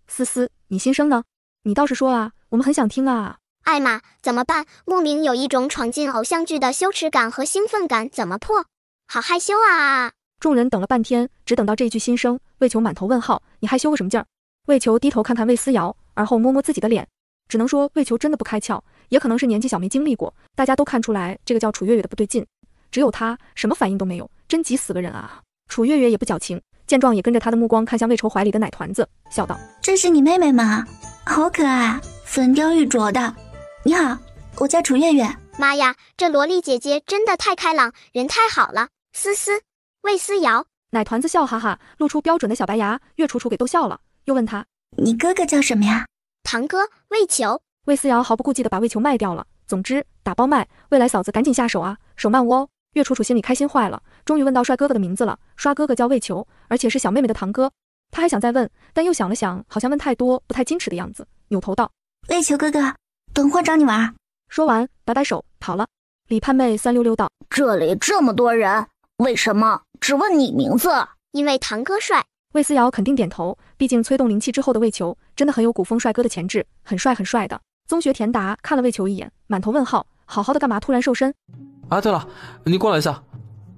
你心声呢？你倒是说啊，我们很想听啊！艾玛，怎么办？莫名有一种闯进偶像剧的羞耻感和兴奋感，怎么破？好害羞啊！众人等了半天，只等到这句心声。魏球满头问号，你害羞个什么劲儿？魏球低头看看魏思瑶，而后摸摸自己的脸，只能说魏球真的不开窍，也可能是年纪小没经历过，大家都看出来这个叫楚月月的不对劲，只有他什么反应都没有，真急死个人啊！楚月月也不矫情，见状也跟着他的目光看向魏愁怀里的奶团子，笑道：“这是你妹妹吗？好可爱，粉雕玉琢的。你好，我叫楚月月。”妈呀，这萝莉姐姐真的太开朗，人太好了。思思，魏思瑶。奶团子笑哈哈，露出标准的小白牙，岳楚楚给逗笑了，又问他：“你哥哥叫什么呀？”堂哥，魏球。魏思瑶毫不顾忌地把魏球卖掉了。总之，打包卖，未来嫂子赶紧下手啊，手慢哦。岳楚楚心里开心坏了，终于问到帅哥哥的名字了，刷哥哥叫魏球，而且是小妹妹的堂哥。他还想再问，但又想了想，好像问太多，不太矜持的样子，扭头道：“魏球哥哥，等会找你玩。”说完，摆摆手跑了。李盼妹酸溜溜道：“这里这么多人，为什么只问你名字？因为堂哥帅。”魏思瑶肯定点头，毕竟催动灵气之后的魏球真的很有古风帅哥的潜质，很帅很帅的。宗学田达看了魏球一眼，满头问号，好好的干嘛突然瘦身？啊，对了，你过来一下，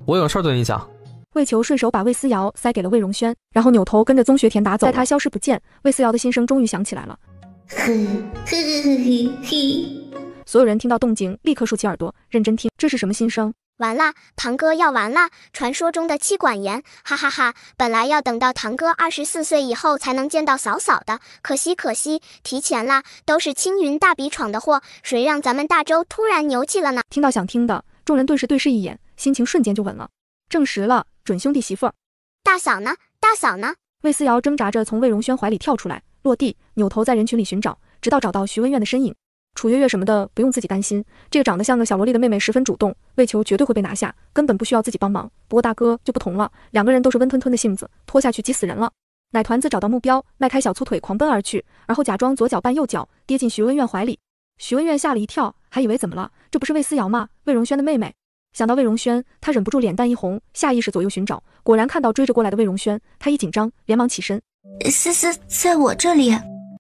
我有事对你讲。魏球顺手把魏思瑶塞给了魏荣轩，然后扭头跟着宗学田达走。在他消失不见，魏思瑶的心声终于响起来了。所有人听到动静，立刻竖起耳朵，认真听，这是什么心声？完啦，堂哥要完啦！传说中的妻管严，哈哈哈！本来要等到堂哥24岁以后才能见到嫂嫂的，可惜，提前啦！都是青云大比闯的祸，谁让咱们大周突然牛气了呢？听到想听的，众人顿时对视一眼，心情瞬间就稳了。证实了，准兄弟媳妇儿。大嫂呢？大嫂呢？魏思瑶挣扎着从魏荣轩怀里跳出来，落地，扭头在人群里寻找，直到找到徐文苑的身影。楚月月什么的不用自己担心，这个长得像个小萝莉的妹妹十分主动，为求绝对会被拿下，根本不需要自己帮忙。不过大哥就不同了，两个人都是温吞吞的性子，拖下去急死人了。奶团子找到目标，迈开小粗腿狂奔而去，然后假装左脚绊右脚，跌进徐文苑怀里。徐文苑吓了一跳，还以为怎么了，这不是魏思瑶吗？魏荣轩的妹妹。想到魏荣轩，他忍不住脸蛋一红，下意识左右寻找，果然看到追着过来的魏荣轩，他一紧张，连忙起身。思思在我这里。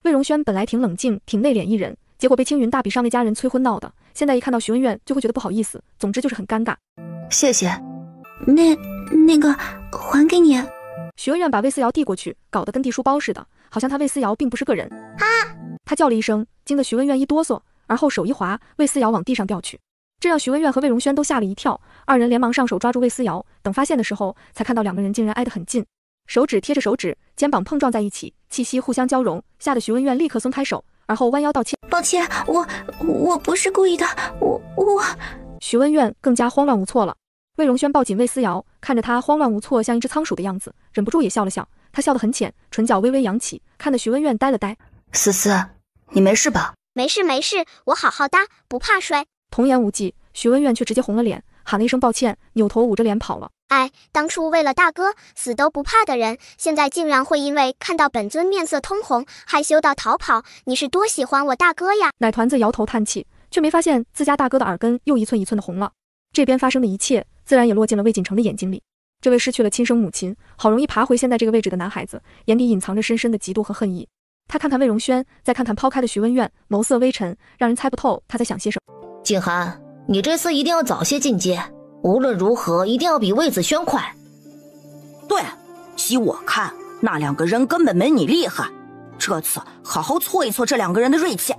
魏荣轩本来挺冷静，挺内敛一人，结果被青云大比上那家人催婚闹的，现在一看到徐文苑就会觉得不好意思，总之就是很尴尬。谢谢。那个还给你。徐文苑把魏思瑶递过去，搞得跟递书包似的，好像他魏思瑶并不是个人。啊！他叫了一声，惊得徐文苑一哆嗦，而后手一滑，魏思瑶往地上掉去。这让徐文苑和魏荣轩都吓了一跳，二人连忙上手抓住魏思瑶，等发现的时候，才看到两个人竟然挨得很近，手指贴着手指，肩膀碰撞在一起，气息互相交融，吓得徐文苑立刻松开手，而后弯腰道歉：“抱歉，我不是故意的，我……”徐文苑更加慌乱无措了。魏荣轩抱紧魏思瑶，看着他慌乱无措，像一只仓鼠的样子，忍不住也笑了笑。他笑得很浅，唇角微微扬起，看得徐文苑呆了呆。思思，你没事吧？没事，我好好的，不怕摔。童言无忌，徐文苑却直接红了脸，喊了一声抱歉，扭头捂着脸跑了。哎，当初为了大哥死都不怕的人，现在竟然会因为看到本尊面色通红，害羞到逃跑，你是多喜欢我大哥呀？奶团子摇头叹气，却没发现自家大哥的耳根又一寸一寸的红了。这边发生的一切，自然也落进了魏锦城的眼睛里。这位失去了亲生母亲，好容易爬回现在这个位置的男孩子，眼底隐藏着深深的嫉妒和恨意。他看看魏荣轩，再看看抛开的徐文苑，眸色微沉，让人猜不透他在想些什么。景涵，你这次一定要早些进阶，无论如何一定要比魏子轩快。对，依我看，那两个人根本没你厉害，这次好好挫一挫这两个人的锐气。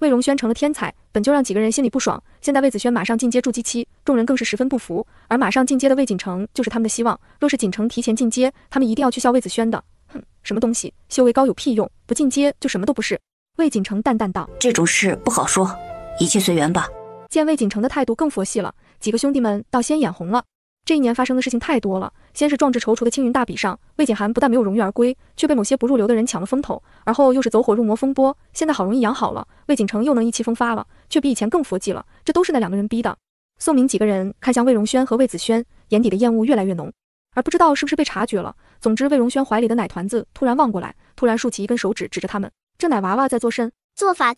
魏荣轩成了天才，本就让几个人心里不爽，现在魏子轩马上进阶筑基期，众人更是十分不服，而马上进阶的魏锦城就是他们的希望，若是锦城提前进阶，他们一定要去笑魏子轩的。哼，什么东西，修为高有屁用，不进阶就什么都不是。魏锦城淡淡道：“这种事不好说，一切随缘吧。”见魏锦城的态度更佛系了，几个兄弟们倒先眼红了。这一年发生的事情太多了，先是壮志踌躇的青云大比上，魏锦涵不但没有荣誉而归，却被某些不入流的人抢了风头，而后又是走火入魔风波，现在好容易养好了，魏锦城又能意气风发了，却比以前更佛系了，这都是那两个人逼的。宋明几个人看向魏荣轩和魏子轩，眼底的厌恶越来越浓，而不知道是不是被察觉了。总之，魏荣轩怀里的奶团子突然望过来，突然竖起一根手指指着他们，这奶娃娃在作甚？做法。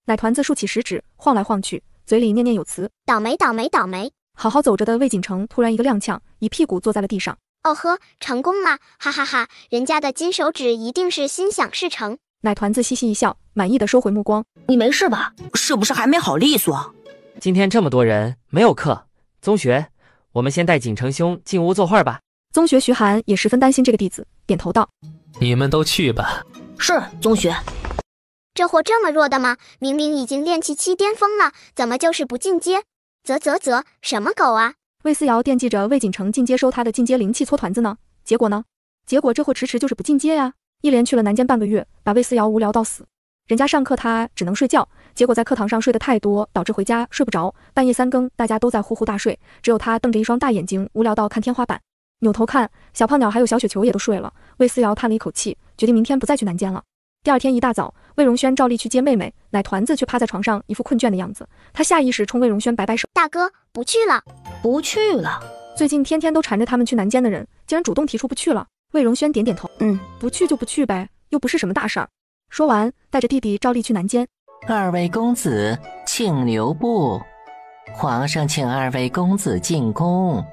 奶团子竖起食指晃来晃去，嘴里念念有词：倒霉。好好走着的魏锦城突然一个踉跄，一屁股坐在了地上。哦呵，成功了，哈哈哈！人家的金手指一定是心想事成。奶团子嘻嘻一笑，满意的收回目光。你没事吧？是不是还没好利索？今天这么多人，没有课。宗学，我们先带锦城兄进屋坐会儿吧。宗学徐涵也十分担心这个弟子，点头道：你们都去吧。是，宗学。这货这么弱的吗？明明已经练气7巅峰了，怎么就是不进阶？啧，什么狗啊！魏思瑶惦记着魏锦城进阶收他的进阶灵气搓团子呢，结果这货迟迟就是不进阶呀！一连去了南间半个月，把魏思瑶无聊到死。人家上课他只能睡觉，结果在课堂上睡得太多，导致回家睡不着，半夜3更大家都在呼呼大睡，只有他瞪着一双大眼睛，无聊到看天花板。扭头看，小胖鸟还有小雪球也都睡了。魏思瑶叹了一口气，决定明天不再去南间了。第二天一大早，魏荣轩照例去接妹妹，奶团子却趴在床上一副困倦的样子。他下意识冲魏荣轩摆摆手：大哥，不去了。不去了。最近天天都缠着他们去南间的人，竟然主动提出不去了。魏荣轩点点头，不去就不去呗，又不是什么大事儿。说完，带着弟弟照例去南间。二位公子，请留步，皇上请二位公子进宫。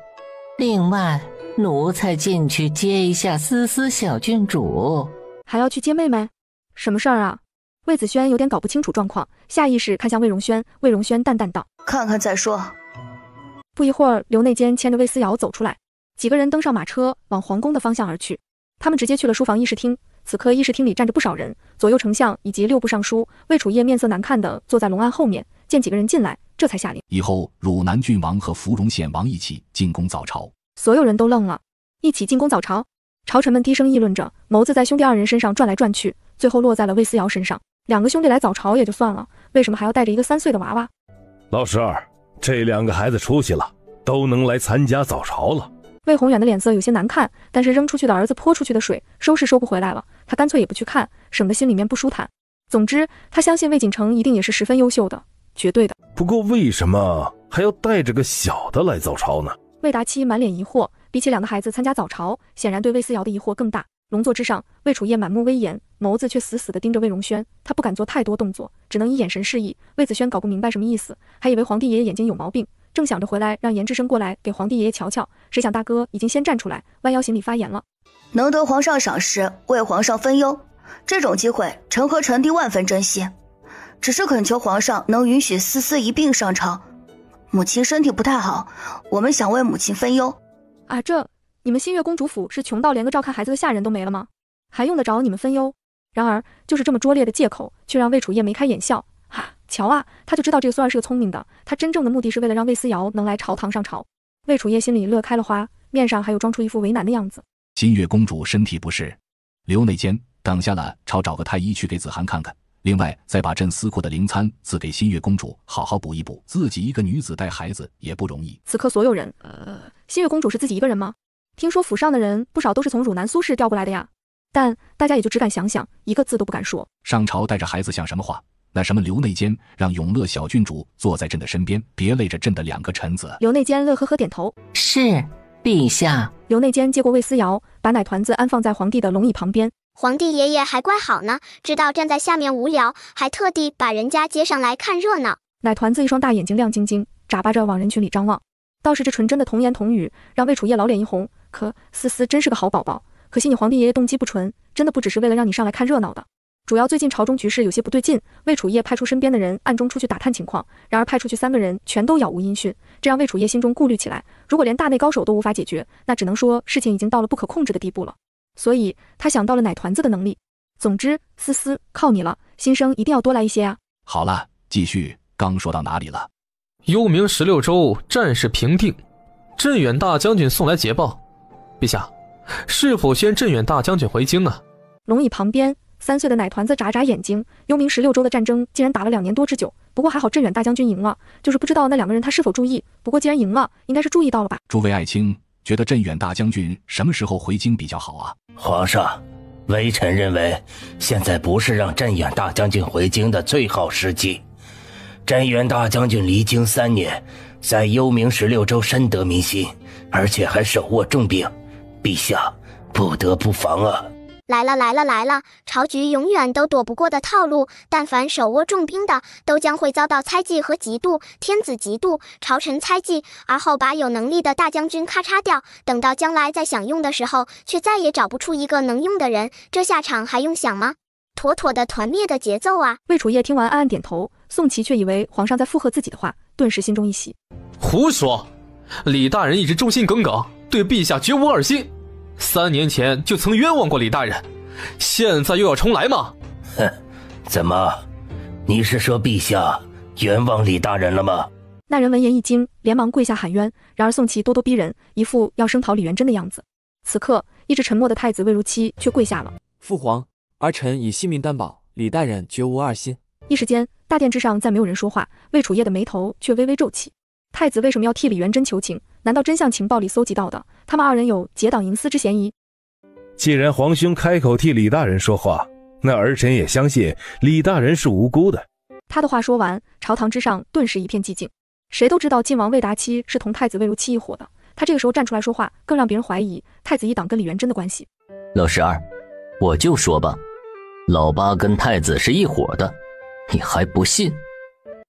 另外，奴才进去接一下思思小郡主。还要去接妹妹？什么事儿啊？魏子轩有点搞不清楚状况，下意识看向魏荣轩。魏荣轩淡淡道：看看再说。不一会儿，刘内监牵着魏思瑶走出来，几个人登上马车往皇宫的方向而去。他们直接去了书房议事厅。此刻议事厅里站着不少人，左右丞相以及6部尚书。魏楚业面色难看的坐在龙案后面，见几个人进来，这才下令：以后汝南郡王和芙蓉显王一起进宫早朝。所有人都愣了，一起进宫早朝？朝臣们低声议论着，眸子在兄弟二人身上转来转去，最后落在了魏思瑶身上。两个兄弟来早朝也就算了，为什么还要带着一个3岁的娃娃？老十二，这2个孩子出息了，都能来参加早朝了。魏宏远的脸色有些难看，但是扔出去的儿子泼出去的水，收拾收不回来了，他干脆也不去看，省得心里面不舒坦。总之，他相信魏锦成一定也是十分优秀的，绝对的。不过为什么还要带着个小的来早朝呢？魏达七满脸疑惑，比起2个孩子参加早朝，显然对魏思瑶的疑惑更大。龙座之上，魏楚烨满目威严，眸子却死死地盯着魏荣轩，他不敢做太多动作，只能以眼神示意。魏子轩搞不明白什么意思，还以为皇帝爷爷眼睛有毛病，正想着回来让颜之生过来给皇帝爷爷瞧瞧，谁想大哥已经先站出来，弯腰行礼发言了。能得皇上赏识，为皇上分忧，这种机会臣和臣弟万分珍惜，只是恳求皇上能允许思思一并上朝。母亲身体不太好，我们想为母亲分忧。啊，你们新月公主府是穷到连个照看孩子的下人都没了吗？还用得着你们分忧？然而就是这么拙劣的借口，却让魏楚烨眉开眼笑。瞧啊，他就知道这个苏儿是个聪明的，他真正的目的是为了让魏思瑶能来朝堂上朝。魏楚烨心里乐开了花，面上还有装出一副为难的样子。新月公主身体不适，留内监，等下了朝找个太医去给子涵看看。另外再把朕司库的灵餐赐给新月公主，好好补一补。自己一个女子带孩子也不容易。此刻所有人，新月公主是自己一个人吗？听说府上的人不少都是从汝南苏氏调过来的呀。但大家也就只敢想想，一个字都不敢说。上朝带着孩子像什么话？那什么刘内监，让永乐小郡主坐在朕的身边，别累着朕的2个臣子。刘内监乐呵呵点头，是陛下。刘内监接过魏思瑶，把奶团子安放在皇帝的龙椅旁边。皇帝爷爷还怪好呢，知道站在下面无聊，还特地把人家接上来看热闹。奶团子一双大眼睛亮晶晶，眨巴着往人群里张望。倒是这纯真的童言童语，让魏楚烨老脸一红。可思思真是个好宝宝，可惜你皇帝爷爷动机不纯，真的不只是为了让你上来看热闹的。主要最近朝中局势有些不对劲，魏楚烨派出身边的人暗中出去打探情况，然而派出去3个人全都杳无音讯，这让魏楚烨心中顾虑起来。如果连大内高手都无法解决，那只能说事情已经到了不可控制的地步了。所以他想到了奶团子的能力。总之，思思靠你了，新生一定要多来一些啊。好了，继续，刚说到哪里了？幽冥16州战事平定，镇远大将军送来捷报，陛下，是否先镇远大将军回京啊？龙椅旁边3岁的奶团子眨眨眼睛，幽冥16州的战争竟然打了2年多之久，不过还好镇远大将军赢了，就是不知道那2个人他是否注意，不过既然赢了，应该是注意到了吧。诸位爱卿觉得镇远大将军什么时候回京比较好啊？皇上，微臣认为现在不是让镇远大将军回京的最好时机。镇远大将军离京3年，在幽冥16州深得民心，而且还手握重兵，陛下不得不防啊。来了，朝局永远都躲不过的套路，但凡手握重兵的，都将会遭到猜忌和嫉妒，天子嫉妒，朝臣猜忌，而后把有能力的大将军咔嚓掉，等到将来再想用的时候，却再也找不出一个能用的人，这下场还用想吗？妥妥的团灭的节奏啊！魏楚烨听完暗暗点头，宋琦却以为皇上在附和自己的话，顿时心中一喜。胡说！李大人一直忠心耿耿，对陛下绝无二心。3年前就曾冤枉过李大人，现在又要重来吗？哼，怎么？你是说陛下冤枉李大人了吗？那人闻言一惊，连忙跪下喊冤。然而宋琦咄咄逼人，一副要声讨李元贞的样子。此刻，一直沉默的太子魏如期却跪下了。父皇，儿臣以性命担保，李大人绝无二心。一时间，大殿之上再没有人说话，魏楚烨的眉头却微微皱起。太子为什么要替李元贞求情？难道真像情报里搜集到的，他们2人有结党营私之嫌疑？既然皇兄开口替李大人说话，那儿臣也相信李大人是无辜的。他的话说完，朝堂之上顿时一片寂静。谁都知道晋王魏达期是同太子魏如期一伙的，他这个时候站出来说话，更让别人怀疑太子一党跟李元贞的关系。老12，我就说吧，老8跟太子是一伙的，你还不信？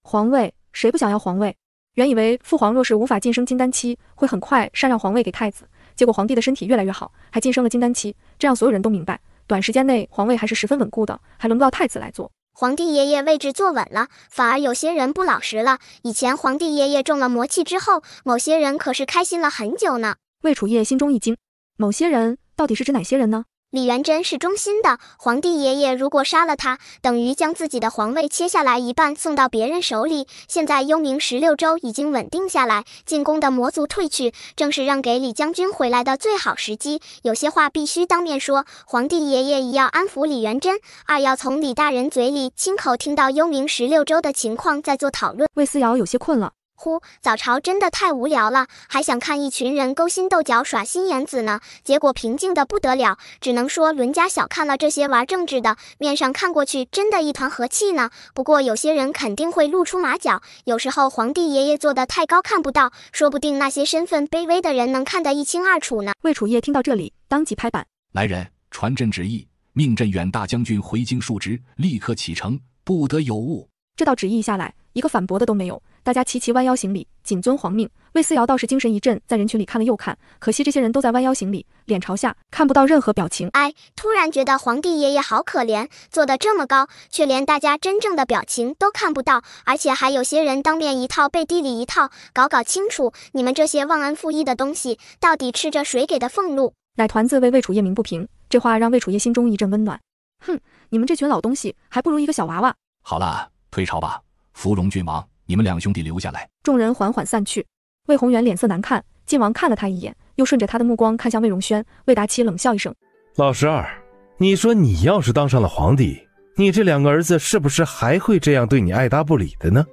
皇位，谁不想要皇位？原以为父皇若是无法晋升金丹期，会很快禅让皇位给太子，结果皇帝的身体越来越好，还晋升了金丹期，这让所有人都明白，短时间内皇位还是十分稳固的，还轮不到太子来做。皇帝爷爷位置坐稳了，反而有些人不老实了。以前皇帝爷爷中了魔气之后，某些人可是开心了很久呢。魏楚烨心中一惊，某些人到底是指哪些人呢？李元贞是忠心的，皇帝爷爷如果杀了他，等于将自己的皇位切下来一半送到别人手里。现在幽冥16州已经稳定下来，进攻的魔族退去，正是让给李将军回来的最好时机。有些话必须当面说，皇帝爷爷一要安抚李元贞，二要从李大人嘴里亲口听到幽冥16州的情况再做讨论。魏思瑶有些困了。呼，早朝真的太无聊了，还想看一群人勾心斗角耍心眼子呢，结果平静的不得了，只能说伦家小看了这些玩政治的，面上看过去真的一团和气呢。不过有些人肯定会露出马脚，有时候皇帝爷爷做的太高看不到，说不定那些身份卑微的人能看得一清二楚呢。魏楚烨听到这里，当即拍板：来人，传朕旨意，命朕远大将军回京述职，立刻启程，不得有误。这道旨意下来，一个反驳的都没有，大家齐齐弯腰行礼，谨遵皇命。魏思瑶倒是精神一振，在人群里看了又看，可惜这些人都在弯腰行礼，脸朝下，看不到任何表情。哎，突然觉得皇帝爷爷好可怜，做得这么高，却连大家真正的表情都看不到，而且还有些人当面一套背地里一套，搞清楚，你们这些忘恩负义的东西，到底吃着谁给的俸禄？奶团子为魏楚烨鸣不平，这话让魏楚烨心中一阵温暖。哼，你们这群老东西，还不如一个小娃娃。好了，退朝吧。芙蓉郡王，你们两兄弟留下来。众人缓缓散去。魏宏远脸色难看，晋王看了他一眼，又顺着他的目光看向魏荣轩。魏达七冷笑一声：老十二，你说你要是当上了皇帝，你这两个儿子是不是还会这样对你爱答不理的呢？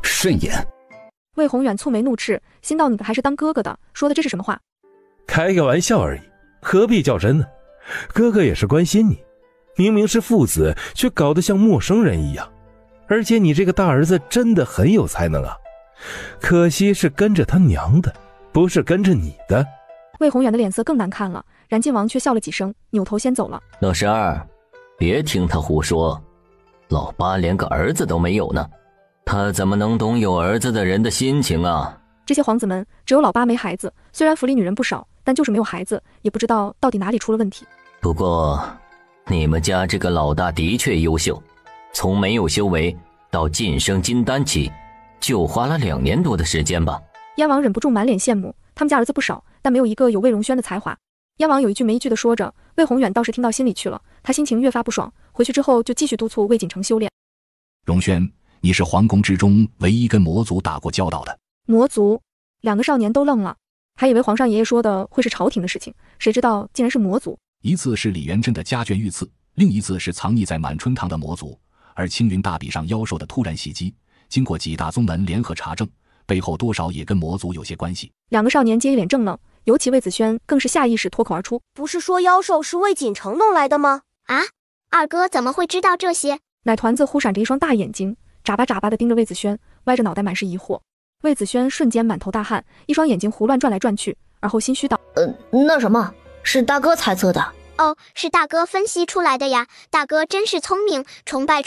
慎言。魏宏远蹙眉怒斥，心道你还是当哥哥的，说的这是什么话？开个玩笑而已，何必较真呢？哥哥也是关心你，明明是父子，却搞得像陌生人一样。而且你这个大儿子真的很有才能啊，可惜是跟着他娘的，不是跟着你的。魏宏远的脸色更难看了，然晋王却笑了几声，扭头先走了。老十二，别听他胡说，老八连个儿子都没有呢，他怎么能懂有儿子的人的心情啊？这些皇子们只有老八没孩子，虽然府里女人不少，但就是没有孩子，也不知道到底哪里出了问题。不过你们家这个老大的确优秀，从没有修为到晋升金丹期，就花了2年多的时间吧。燕王忍不住满脸羡慕，他们家儿子不少，但没有一个有魏荣轩的才华。燕王有一句没一句的说着，魏宏远倒是听到心里去了，他心情越发不爽，回去之后就继续督促魏锦城修炼。荣轩，你是皇宫之中唯一跟魔族打过交道的。魔族？2个少年都愣了，还以为皇上爷爷说的会是朝廷的事情，谁知道竟然是魔族。一次是李元贞的家眷遇刺，另一次是藏匿在满春堂的魔族。而青云大比上妖兽的突然袭击，经过几大宗门联合查证，背后多少也跟魔族有些关系。2个少年皆一脸怔愣，尤其魏子轩更是下意识脱口而出：不是说妖兽是魏锦城弄来的吗？啊，二哥怎么会知道这些？奶团子忽闪着一双大眼睛，眨巴眨巴地盯着魏子轩，歪着脑袋满是疑惑。魏子轩瞬间满头大汗，一双眼睛胡乱转来转去，而后心虚道：那什么，是大哥猜测的。哦，是大哥分析出来的呀，大哥真是聪明，崇拜。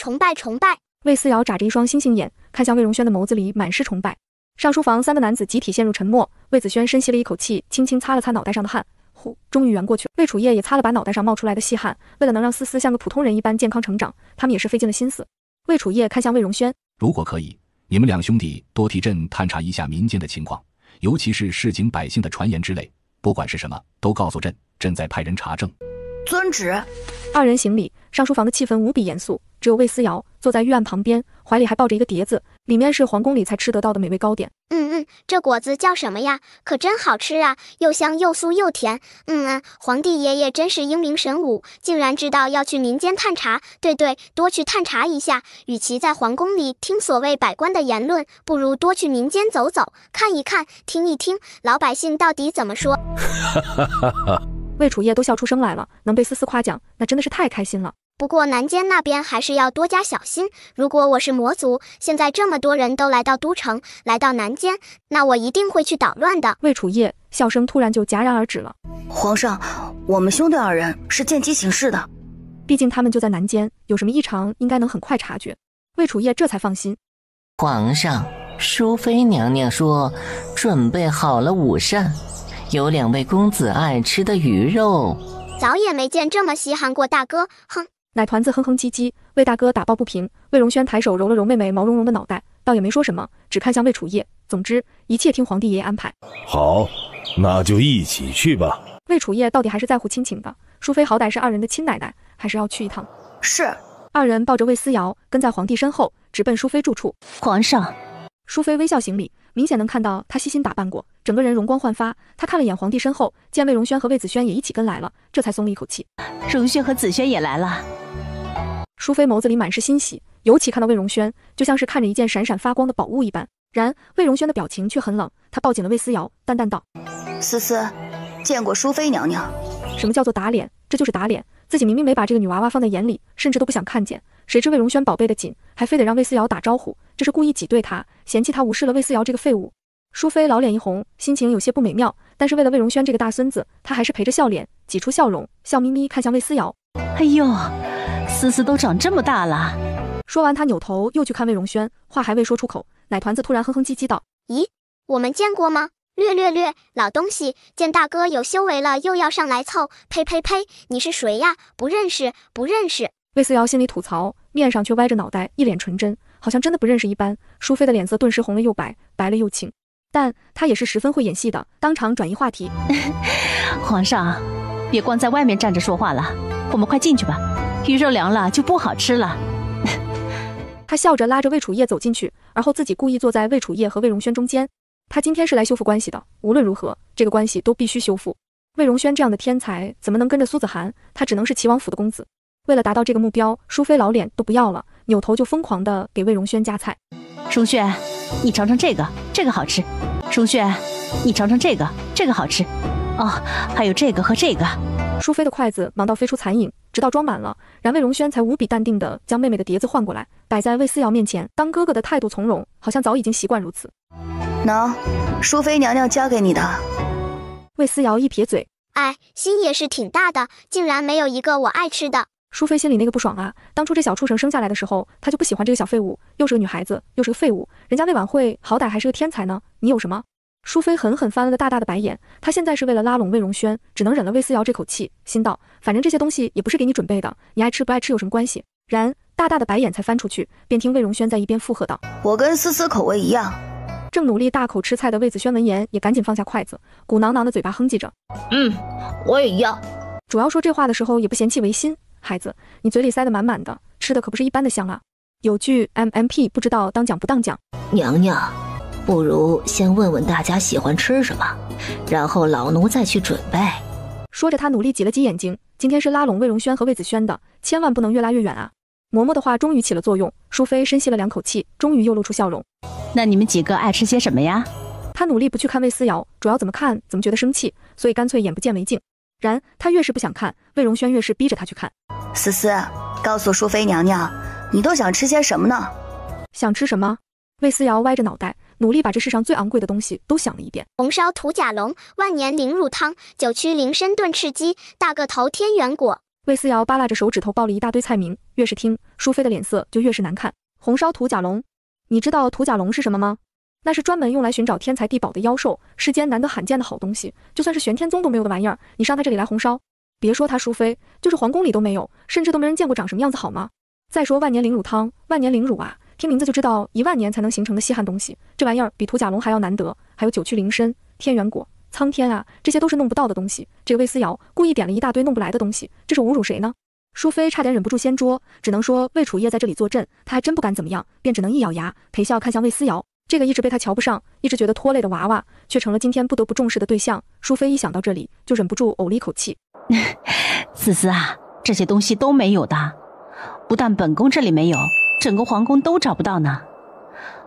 魏思瑶眨着一双星星眼，看向魏荣轩的眸子里满是崇拜。上书房3个男子集体陷入沉默，魏子轩深吸了一口气，轻轻擦了擦脑袋上的汗，呼，终于圆过去了。魏楚烨也擦了把脑袋上冒出来的细汗，为了能让思思像个普通人一般健康成长，他们也是费尽了心思。魏楚烨看向魏荣轩：如果可以，你们两兄弟多替朕探查一下民间的情况，尤其是市井百姓的传言之类，不管是什么都告诉朕，朕再派人查证。遵旨。2人行礼，上书房的气氛无比严肃，只有魏思瑶坐在御案旁边，怀里还抱着一个碟子，里面是皇宫里才吃得到的美味糕点。这果子叫什么呀？可真好吃啊，又香又酥又甜。皇帝爷爷真是英明神武，竟然知道要去民间探查。对，多去探查一下，与其在皇宫里听所谓百官的言论，不如多去民间走走，看一看，听一听，老百姓到底怎么说。魏楚烨都笑出声来了，能被思思夸奖，那真的是太开心了。不过南监那边还是要多加小心，如果我是魔族，现在这么多人都来到都城，来到南监，那我一定会去捣乱的。魏楚烨笑声突然就戛然而止了。皇上，我们兄弟2人是见机行事的，毕竟他们就在南监，有什么异常应该能很快察觉。魏楚烨这才放心。皇上，淑妃娘娘说准备好了午膳，有2位公子爱吃的鱼肉。早也没见这么稀罕过大哥，哼！奶团子哼哼唧唧，魏大哥打抱不平。魏荣轩抬手揉了揉妹妹毛茸茸的脑袋，倒也没说什么，只看向魏楚烨。总之，一切听皇帝爷爷安排。好，那就一起去吧。魏楚烨到底还是在乎亲情的，淑妃好歹是2人的亲奶奶，还是要去一趟。是。 2人抱着魏思瑶跟在皇帝身后，直奔淑妃住处。皇上，淑妃微笑行礼，明显能看到她细心打扮过，整个人容光焕发。她看了眼皇帝身后，见魏荣轩和魏子轩也一起跟来了，这才松了一口气。荣轩和子轩也来了。淑妃眸子里满是欣喜，尤其看到魏荣轩，就像是看着一件闪闪发光的宝物一般。然魏荣轩的表情却很冷，他抱紧了魏思瑶，淡淡道：思思，见过淑妃娘娘。什么叫做打脸？这就是打脸。自己明明没把这个女娃娃放在眼里，甚至都不想看见，谁知魏荣轩宝贝的紧，还非得让魏思瑶打招呼，这是故意挤兑她，嫌弃她无视了魏思瑶这个废物。淑妃老脸一红，心情有些不美妙，但是为了魏荣轩这个大孙子，她还是陪着笑脸，挤出笑容，笑眯眯看向魏思瑶。哎呦，思思都长这么大了。说完，她扭头又去看魏荣轩，话还未说出口，奶团子突然哼哼唧唧道：咦，我们见过吗？略，老东西，见大哥有修为了，又要上来凑，呸，你是谁呀？不认识。魏思瑶心里吐槽，面上却歪着脑袋，一脸纯真，好像真的不认识一般。淑妃的脸色顿时红了又白，白了又青，但她也是十分会演戏的，当场转移话题。皇上，别光在外面站着说话了，我们快进去吧，鱼肉凉了就不好吃了。她笑着拉着魏楚夜走进去，而后自己故意坐在魏楚夜和魏荣轩中间。他今天是来修复关系的，无论如何，这个关系都必须修复。魏荣轩这样的天才怎么能跟着苏子涵？他只能是齐王府的公子。为了达到这个目标，淑妃老脸都不要了，扭头就疯狂地给魏荣轩夹菜。荣轩，你尝尝这个，这个好吃。荣轩，你尝尝这个，这个好吃。哦，还有这个和这个。淑妃的筷子忙到飞出残影，直到装满了，然魏荣轩才无比淡定地将妹妹的碟子换过来，摆在魏思瑶面前。当哥哥的态度从容，好像早已经习惯如此。喏，淑妃娘娘交给你的。魏思瑶一撇嘴，哎，心也是挺大的，竟然没有一个我爱吃的。淑妃心里那个不爽啊！当初这小畜生生下来的时候，她就不喜欢这个小废物，又是个女孩子，又是个废物。人家魏婉慧好歹还是个天才呢，你有什么？淑妃狠狠翻了个大大的白眼，她现在是为了拉拢魏荣轩，只能忍了魏思瑶这口气，心道反正这些东西也不是给你准备的，你爱吃不爱吃有什么关系？然大大的白眼才翻出去，便听魏荣轩在一边附和道：我跟思思口味一样。正努力大口吃菜的魏子轩闻言也赶紧放下筷子，鼓囊囊的嘴巴哼唧着：我也要。主要说这话的时候也不嫌弃违心，孩子，你嘴里塞得满满的，吃的可不是一般的香啊。有句 MMP 不知道当讲不当讲。娘娘，不如先问问大家喜欢吃什么，然后老奴再去准备。说着他努力挤了挤眼睛，今天是拉拢魏荣轩和魏子轩的，千万不能越拉越远啊。嬷嬷的话终于起了作用，淑妃深吸了2口气，终于又露出笑容。那你们几个爱吃些什么呀？他努力不去看魏思瑶，主要怎么看怎么觉得生气，所以干脆眼不见为净。然他越是不想看，魏荣轩越是逼着他去看。思思，告诉淑妃娘娘，你都想吃些什么呢？想吃什么？魏思瑶歪着脑袋，努力把这世上最昂贵的东西都想了一遍。红烧土甲龙、万年灵乳汤、9曲灵参炖赤鸡、大个头天元果。魏思瑶扒拉着手指头报了一大堆菜名，越是听，淑妃的脸色就越是难看。红烧土甲龙，你知道土甲龙是什么吗？那是专门用来寻找天才地宝的妖兽，世间难得罕见的好东西，就算是玄天宗都没有的玩意儿，你上他这里来红烧，别说他淑妃，就是皇宫里都没有，甚至都没人见过长什么样子好吗？再说万年灵乳汤，万年灵乳啊，听名字就知道1万年才能形成的稀罕东西，这玩意儿比土甲龙还要难得，还有9曲灵参、天元果，苍天啊，这些都是弄不到的东西。这个魏思瑶故意点了一大堆弄不来的东西，这是侮辱谁呢？淑妃差点忍不住掀桌，只能说魏楚夜在这里坐镇，她还真不敢怎么样，便只能一咬牙陪笑看向魏思瑶。这个一直被她瞧不上，一直觉得拖累的娃娃，却成了今天不得不重视的对象。淑妃一想到这里，就忍不住呕了一口气。思思啊，这些东西都没有的，不但本宫这里没有，整个皇宫都找不到呢。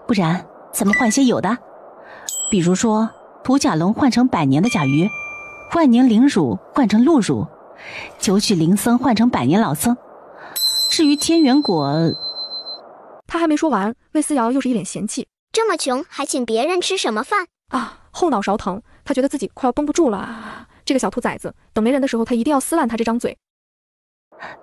不然咱们换些有的，比如说土甲龙换成100年的甲鱼，万年灵乳换成鹿乳，9曲灵参换成100年老僧。至于天元果，他还没说完，魏思瑶又是一脸嫌弃。这么穷还请别人吃什么饭啊？后脑勺疼，他觉得自己快要绷不住了。这个小兔崽子，等没人的时候，他一定要撕烂他这张嘴。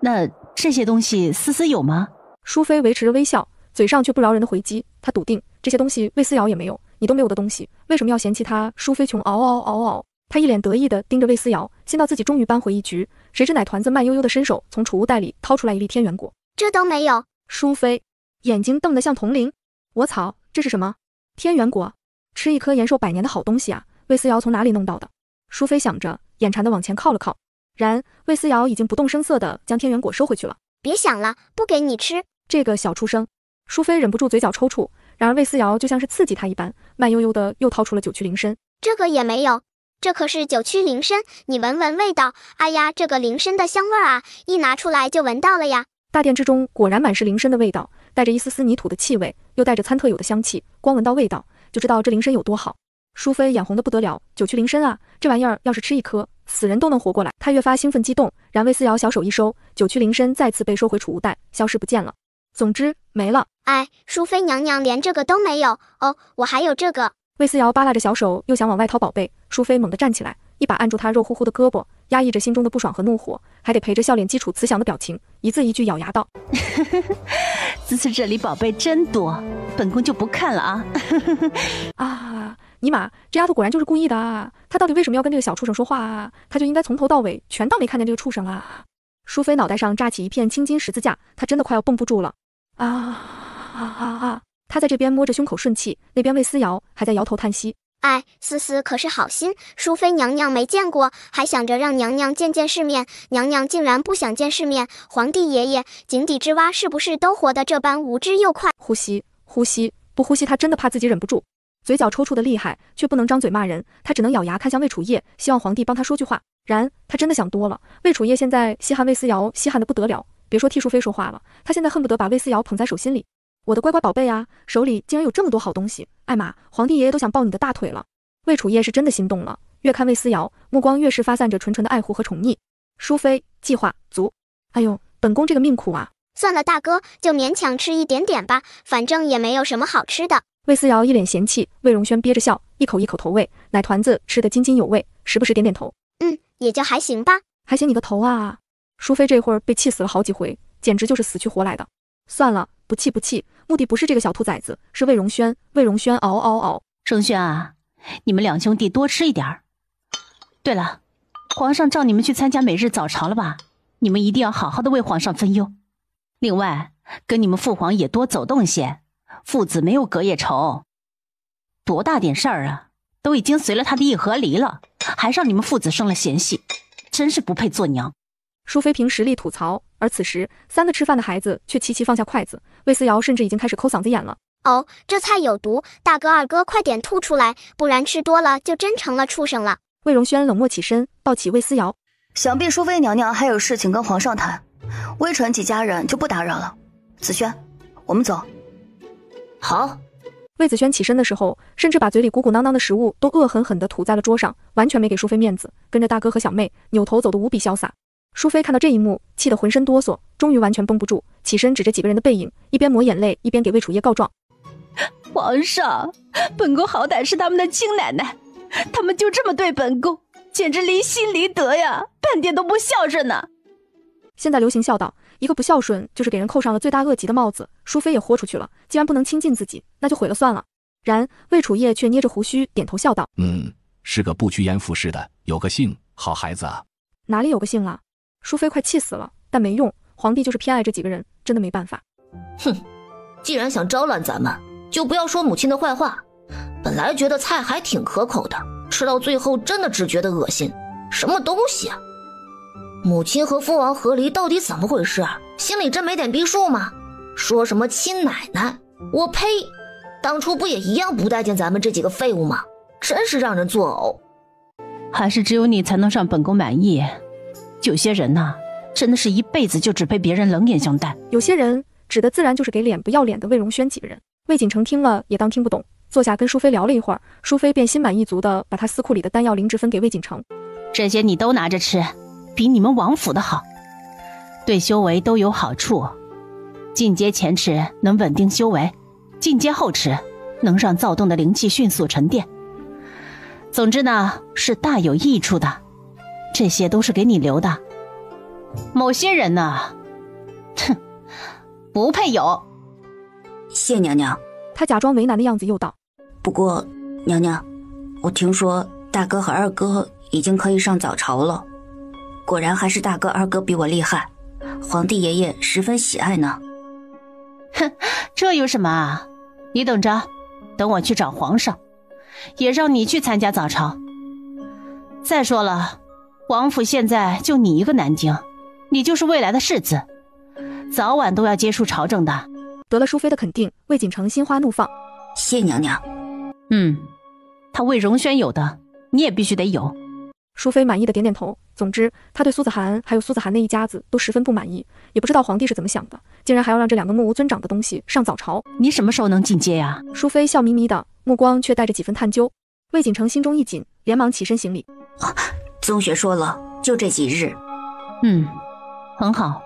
那这些东西思思有吗？淑妃维持着微笑，嘴上却不饶人的回击。她笃定这些东西魏思瑶也没有，你都没有的东西，为什么要嫌弃他？淑妃穷嗷。她一脸得意地盯着魏思瑶，心道自己终于扳回一局。谁知奶团子慢悠悠的伸手从储物袋里掏出来一粒天元果，这都没有。淑妃眼睛瞪得像铜铃。我操，这是什么？天元果？吃一颗延寿100年的好东西啊！魏思瑶从哪里弄到的？淑妃想着，眼馋地往前靠了靠。然魏思瑶已经不动声色地将天元果收回去了。别想了，不给你吃。这个小畜生！淑妃忍不住嘴角抽搐。然而魏思瑶就像是刺激她一般，慢悠悠地又掏出了9曲灵参。这个也没有，这可是9曲灵参，你闻闻味道。哎呀，这个灵参的香味啊，一拿出来就闻到了呀。大殿之中果然满是灵参的味道，带着一丝丝泥土的气味，又带着参特有的香气，光闻到味道就知道这灵参有多好。淑妃眼红得不得了，九曲灵参啊，这玩意儿要是吃一颗，死人都能活过来。她越发兴奋激动，然魏思瑶小手一收，九曲灵参再次被收回储物袋，消失不见了。总之没了。哎，淑妃娘娘连这个都没有哦，我还有这个。魏思瑶扒拉着小手，又想往外掏宝贝，淑妃猛地站起来，一把按住她肉乎乎的胳膊，压抑着心中的不爽和怒火，还得陪着笑脸基础慈祥的表情，一字一句咬牙道：思思这里宝贝真多，本宫就不看了啊。啊，尼玛，这丫头果然就是故意的啊！她到底为什么要跟这个小畜生说话啊？她就应该从头到尾全当没看见这个畜生啊！淑妃脑袋上炸起一片青金十字架，她真的快要绷不住了。她在这边摸着胸口顺气，那边魏思瑶还在摇头叹息。哎，思思可是好心，淑妃娘娘没见过，还想着让娘娘见见世面，娘娘竟然不想见世面。皇帝爷爷，井底之蛙是不是都活得这般无知又快？呼吸，呼吸，不呼吸，她真的怕自己忍不住，嘴角抽搐的厉害，却不能张嘴骂人，她只能咬牙看向魏楚夜，希望皇帝帮她说句话。然她真的想多了，魏楚夜现在稀罕魏思瑶，稀罕得不得了，别说替淑妃说话了，他现在恨不得把魏思瑶捧在手心里。我的乖乖宝贝啊，手里竟然有这么多好东西，艾玛，皇帝爷爷都想抱你的大腿了。魏楚夜是真的心动了，越看魏思瑶，目光越是发散着纯纯的爱护和宠溺。淑妃计划足，哎呦，本宫这个命苦啊！算了，大哥，就勉强吃一点点吧，反正也没有什么好吃的。魏思瑶一脸嫌弃，魏荣轩憋着笑，一口一口投喂，奶团子吃得津津有味，时不时点点头。也就还行吧。还行你个头啊！淑妃这会儿被气死了好几回，简直就是死去活来的。算了，不气不气，目的不是这个小兔崽子，是魏荣轩。魏荣轩嗷嗷嗷！荣轩啊，你们两兄弟多吃一点儿。对了，皇上召你们去参加每日早朝了吧？你们一定要好好的为皇上分忧。另外，跟你们父皇也多走动些，父子没有隔夜仇。多大点事儿啊，都已经随了他的意和离了，还让你们父子生了嫌隙，真是不配做娘。淑妃凭实力吐槽，而此时三个吃饭的孩子却齐齐放下筷子，魏思瑶甚至已经开始抠嗓子眼了。哦，这菜有毒，大哥二哥快点吐出来，不然吃多了就真成了畜生了。魏荣轩冷漠起身，抱起魏思瑶，想必淑妃娘娘还有事情跟皇上谈，微臣几家人就不打扰了。子轩，我们走。好。魏子轩起身的时候，甚至把嘴里鼓鼓囊囊的食物都恶狠狠地吐在了桌上，完全没给淑妃面子，跟着大哥和小妹扭头走得无比潇洒。淑妃看到这一幕，气得浑身哆嗦，终于完全绷不住，起身指着几个人的背影，一边抹眼泪，一边给魏楚夜告状。皇上，本宫好歹是他们的亲奶奶，他们就这么对本宫，简直离心离德呀，半点都不孝顺呢。现在流行孝道，一个不孝顺就是给人扣上了罪大恶极的帽子。淑妃也豁出去了，既然不能亲近自己，那就毁了算了。然魏楚夜却捏着胡须点头笑道：是个不趋炎附势的，有个性，好孩子啊。哪里有个性了？淑妃快气死了，但没用，皇帝就是偏爱这几个人，真的没办法。哼，既然想招揽咱们，就不要说母亲的坏话。本来觉得菜还挺可口的，吃到最后真的只觉得恶心，什么东西啊！母亲和父王和离到底怎么回事？心里真没点逼数吗？说什么亲奶奶，我呸！当初不也一样不待见咱们这几个废物吗？真是让人作呕。还是只有你才能让本宫满意。有些人呐，真的是一辈子就只被别人冷眼相待。有些人指的自然就是给脸不要脸的魏荣轩几个人。魏锦成听了也当听不懂，坐下跟淑妃聊了一会儿，淑妃便心满意足地把她司库里的丹药灵芝分给魏锦成。这些你都拿着吃，比你们王府的好，对修为都有好处。进阶前吃能稳定修为，进阶后吃能让躁动的灵气迅速沉淀。总之呢，是大有益处的。这些都是给你留的。某些人呢，哼，不配有。谢娘娘。他假装为难的样子又道：不过娘娘，我听说大哥和二哥已经可以上早朝了，果然还是大哥二哥比我厉害，皇帝爷爷十分喜爱呢。哼，这有什么啊？你等着，等我去找皇上，也让你去参加早朝。再说了，王府现在就你一个男丁，你就是未来的世子，早晚都要接触朝政的。得了淑妃的肯定，魏锦成心花怒放。谢娘娘。他魏荣轩有的，你也必须得有。淑妃满意的点点头。总之，她对苏子涵还有苏子涵那一家子都十分不满意，也不知道皇帝是怎么想的，竟然还要让这两个目无尊长的东西上早朝。你什么时候能进阶呀？淑妃笑眯眯的，目光却带着几分探究。魏锦成心中一紧，连忙起身行礼。宗学说了，就这几日。很好，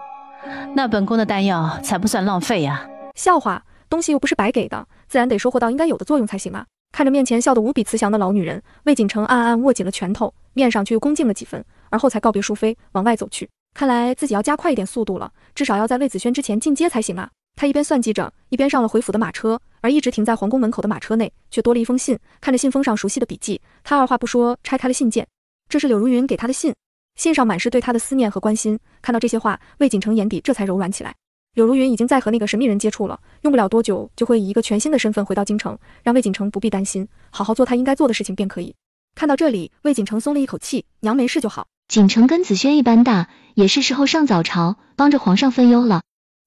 那本宫的丹药才不算浪费呀。笑话，东西又不是白给的，自然得收获到应该有的作用才行啊。看着面前笑得无比慈祥的老女人，魏锦成暗暗握紧了拳头，面上却又恭敬了几分，而后才告别淑妃，往外走去。看来自己要加快一点速度了，至少要在魏子轩之前进阶才行啊。他一边算计着，一边上了回府的马车，而一直停在皇宫门口的马车内却多了一封信。看着信封上熟悉的笔迹，他二话不说拆开了信件，这是柳如云给他的信，信上满是对他的思念和关心。看到这些话，魏锦成眼底这才柔软起来。柳如云已经在和那个神秘人接触了，用不了多久就会以一个全新的身份回到京城，让魏锦成不必担心，好好做他应该做的事情便可以。看到这里，魏锦成松了一口气，娘没事就好。锦成跟子轩一般大，也是时候上早朝，帮着皇上分忧了。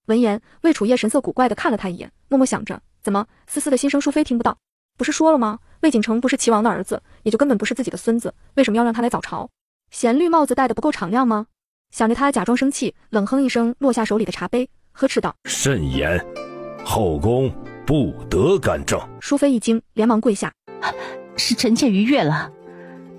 闻言，魏楚夜神色古怪地看了他一眼，默默想着，怎么丝丝的心声淑妃听不到？不是说了吗？魏锦成不是齐王的儿子，也就根本不是自己的孙子，为什么要让他来早朝？嫌绿帽子戴得不够敞亮吗？想着他假装生气，冷哼一声，落下手里的茶杯，呵斥道：慎言，后宫不得干政。淑妃一惊，连忙跪下：是臣妾逾越了，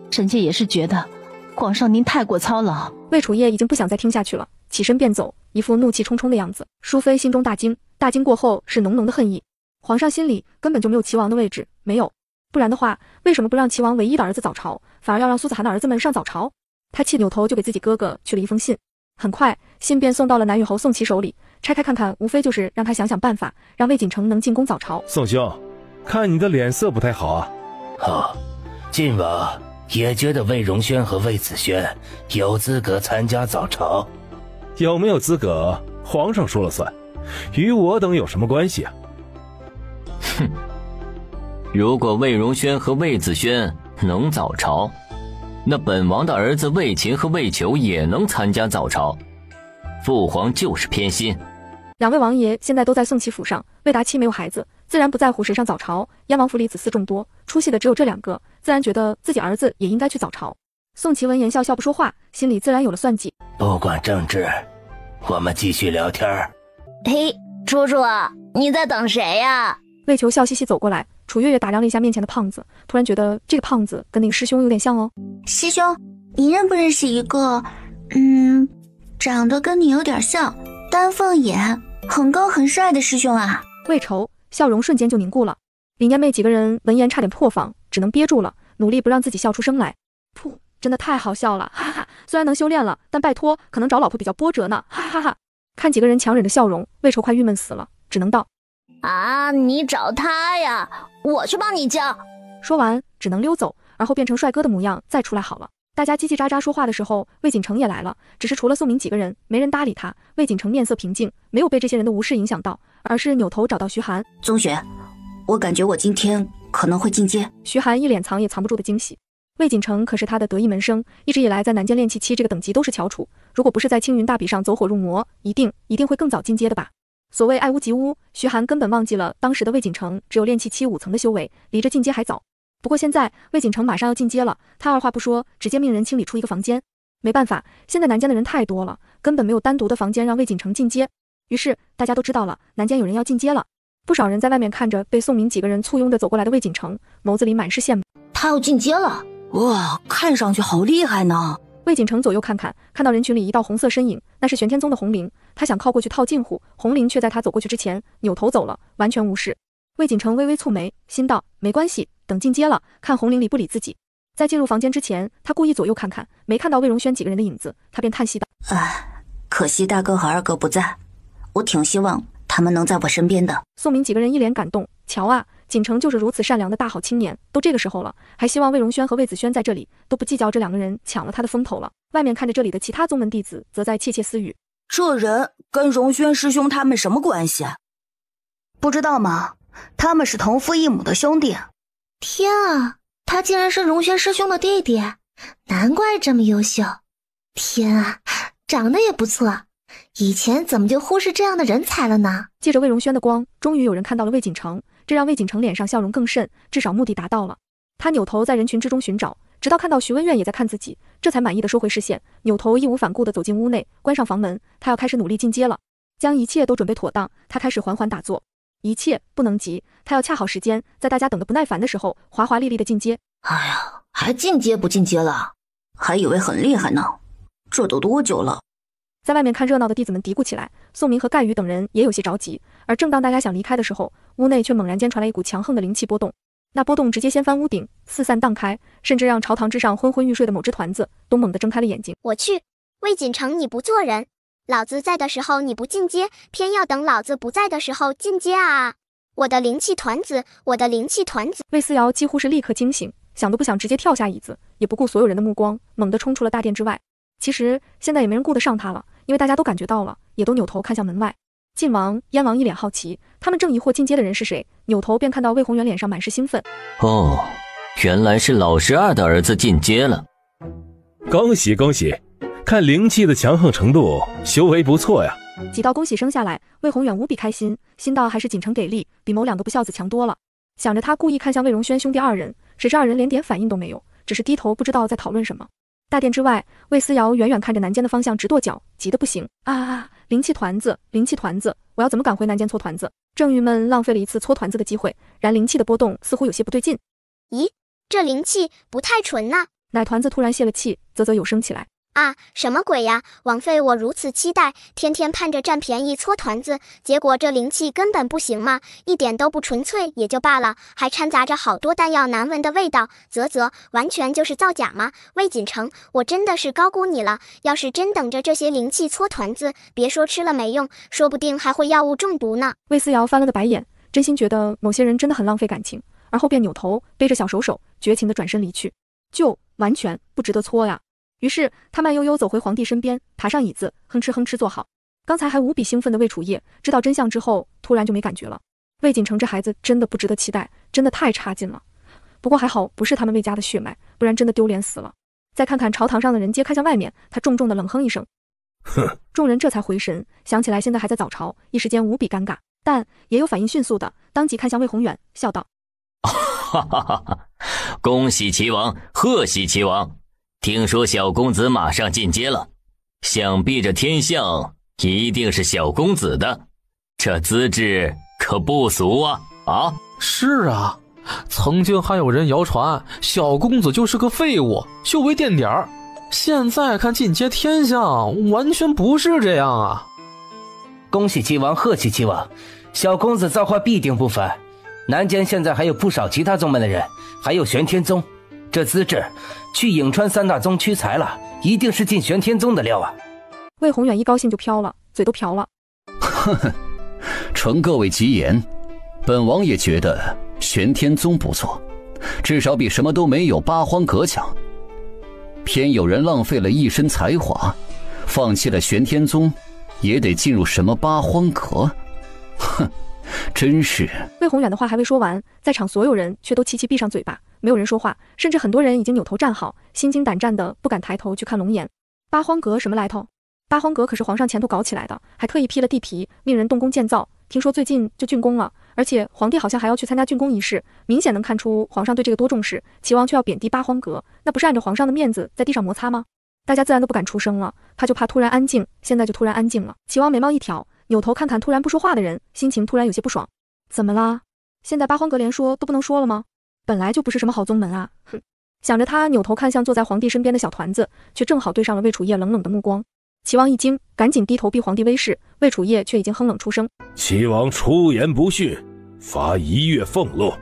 臣妾也是觉得皇上您太过操劳。魏楚夜已经不想再听下去了，起身便走，一副怒气冲冲的样子。淑妃心中大惊，大惊过后是浓浓的恨意。皇上心里根本就没有齐王的位置，没有，不然的话，为什么不让齐王唯一的儿子早朝，反而要让苏子涵的儿子们上早朝？他气扭头就给自己哥哥去了一封信，很快信便送到了南雨侯宋琦手里。拆开看看，无非就是让他想想办法，让魏锦成能进宫早朝。宋兄，看你的脸色不太好啊。晋王也觉得魏荣轩和魏子轩有资格参加早朝。有没有资格，皇上说了算，与我等有什么关系啊？哼，如果魏荣轩和魏子轩能早朝，那本王的儿子魏秦和魏求也能参加早朝。父皇就是偏心。两位王爷现在都在宋祁府上，魏达期没有孩子，自然不在乎谁上早朝。燕王府里子嗣众多，出息的只有这两个，自然觉得自己儿子也应该去早朝。宋祁闻言笑笑不说话，心里自然有了算计。不管政治，我们继续聊天。嘿，楚楚，你在等谁呀？魏求笑嘻嘻走过来，楚月月打量了一下面前的胖子，突然觉得这个胖子跟那个师兄有点像哦。师兄，你认不认识一个长得跟你有点像，丹凤眼，很高很帅的师兄啊？魏愁笑容瞬间就凝固了。李念妹几个人闻言差点破防，只能憋住了，努力不让自己笑出声来。噗，真的太好笑了，哈哈！虽然能修炼了，但拜托，可能找老婆比较波折呢，哈哈哈！看几个人强忍着笑容，魏愁快郁闷死了，只能道：你找他呀，我去帮你叫。说完，只能溜走，而后变成帅哥的模样再出来好了。大家叽叽喳喳说话的时候，魏锦成也来了，只是除了宋明几个人，没人搭理他。魏锦成面色平静，没有被这些人的无视影响到，而是扭头找到徐寒。宗学，我感觉我今天可能会进阶。徐寒一脸藏也藏不住的惊喜。魏锦成可是他的得意门生，一直以来在南间炼气期这个等级都是翘楚，如果不是在青云大比上走火入魔，一定会更早进阶的吧。所谓爱屋及乌，徐寒根本忘记了当时的魏锦成只有炼气期5层的修为，离着进阶还早。不过现在魏锦成马上要进阶了，他二话不说，直接命人清理出一个房间。没办法，现在南间的人太多了，根本没有单独的房间让魏锦成进阶。于是大家都知道了，南间有人要进阶了。不少人在外面看着被宋明几个人簇拥着走过来的魏锦成，眸子里满是羡慕。他要进阶了，哇，看上去好厉害呢。魏锦成左右看看，看到人群里一道红色身影，那是玄天宗的红绫。他想靠过去套近乎，红绫却在他走过去之前扭头走了，完全无视。魏锦成微微蹙眉，心道没关系，等进阶了，看红绫里不理自己。在进入房间之前，他故意左右看看，没看到魏荣轩几个人的影子，他便叹息道：可惜大哥和二哥不在，我挺希望他们能在我身边的。宋明几个人一脸感动，瞧啊，锦成就是如此善良的大好青年，都这个时候了，还希望魏荣轩和魏子轩在这里，都不计较这两个人抢了他的风头了。外面看着这里的其他宗门弟子，则在窃窃私语：这人跟荣轩师兄他们什么关系？不知道吗？他们是同父异母的兄弟。天啊，他竟然是荣轩师兄的弟弟，难怪这么优秀。天啊，长得也不错，以前怎么就忽视这样的人才了呢？借着魏荣轩的光，终于有人看到了魏锦成，这让魏锦成脸上笑容更甚，至少目的达到了。他扭头在人群之中寻找，直到看到徐文苑也在看自己，这才满意的收回视线，扭头义无反顾地走进屋内，关上房门。他要开始努力进阶了，将一切都准备妥当，他开始缓缓打坐。一切不能急，他要恰好时间，在大家等得不耐烦的时候，华华丽丽的进阶。哎呀，还进阶不进阶了？还以为很厉害呢，这都多久了？在外面看热闹的弟子们嘀咕起来，宋明和盖宇等人也有些着急。而正当大家想离开的时候，屋内却猛然间传来一股强横的灵气波动，那波动直接掀翻屋顶，四散荡开，甚至让朝堂之上昏昏欲睡的某只团子都猛地睁开了眼睛。我去，魏锦城你不做人，老子在的时候你不进阶，偏要等老子不在的时候进阶啊！我的灵气团子，我的灵气团子！魏思瑶几乎是立刻惊醒，想都不想直接跳下椅子，也不顾所有人的目光，猛地冲出了大殿之外。其实现在也没人顾得上他了，因为大家都感觉到了，也都扭头看向门外。晋王、燕王一脸好奇，他们正疑惑进阶的人是谁，扭头便看到魏宏远脸上满是兴奋。哦，原来是老12的儿子进阶了，恭喜恭喜！看灵气的强横程度，修为不错呀。几道恭喜声下来，魏宏远无比开心，心道还是锦城给力，比某2个不孝子强多了。想着他故意看向魏荣轩兄弟2人，谁知2人连点反应都没有，只是低头不知道在讨论什么。大殿之外，魏思瑶远远看着南间的方向直跺脚，急得不行啊！灵气团子，灵气团子，我要怎么赶回南间搓团子？正郁闷浪费了一次搓团子的机会，然灵气的波动似乎有些不对劲。咦，这灵气不太纯呐！奶团子突然泄了气，啧啧有声起来。啊，什么鬼呀！枉费我如此期待，天天盼着占便宜搓团子，结果这灵气根本不行嘛，一点都不纯粹也就罢了，还掺杂着好多弹药难闻的味道，啧啧，完全就是造假嘛！魏锦城，我真的是高估你了，要是真等着这些灵气搓团子，别说吃了没用，说不定还会药物中毒呢。魏思瑶翻了个白眼，真心觉得某些人真的很浪费感情，而后便扭头背着小手手，绝情的转身离去，就完全不值得搓呀。于是他慢悠悠走回皇帝身边，爬上椅子，哼哧哼哧坐好。刚才还无比兴奋的魏楚业知道真相之后，突然就没感觉了。魏锦城这孩子真的不值得期待，真的太差劲了。不过还好不是他们魏家的血脉，不然真的丢脸死了。再看看朝堂上的人皆看向外面，他重重的冷哼一声。哼！众人这才回神，想起来现在还在早朝，一时间无比尴尬，但也有反应迅速的，当即看向魏宏远，笑道：哈哈哈哈！恭喜齐王，贺喜齐王！听说小公子马上进阶了，想必这天象一定是小公子的，这资质可不俗啊！啊，是啊，曾经还有人谣传小公子就是个废物，修为垫点儿。现在看进阶天象，完全不是这样啊！恭喜齐王，贺喜齐王，小公子造化必定不凡。南间现在还有不少其他宗门的人，还有玄天宗。这资质去颍川3大宗屈才了，一定是进玄天宗的料啊！魏宏远一高兴就飘了，嘴都瓢了。呵呵，承各位吉言，本王也觉得玄天宗不错，至少比什么都没有八荒阁强。偏有人浪费了一身才华，放弃了玄天宗，也得进入什么八荒阁。哼，真是。魏宏远的话还未说完，在场所有人却都齐齐闭上嘴巴，没有人说话，甚至很多人已经扭头站好，心惊胆战的不敢抬头去看龙颜。八荒阁什么来头？八荒阁可是皇上前头搞起来的，还特意批了地皮，命人动工建造，听说最近就竣工了，而且皇帝好像还要去参加竣工仪式，明显能看出皇上对这个多重视。齐王却要贬低八荒阁，那不是按着皇上的面子在地上摩擦吗？大家自然都不敢出声了，怕就怕突然安静，现在就突然安静了。齐王眉毛一挑，扭头看看突然不说话的人，心情突然有些不爽。怎么啦？现在八荒阁连说都不能说了吗？本来就不是什么好宗门啊！哼！想着他扭头看向坐在皇帝身边的小团子，却正好对上了魏楚业冷冷的目光。齐王一惊，赶紧低头避皇帝威势，魏楚业却已经哼冷出声：齐王出言不逊，罚1月俸禄。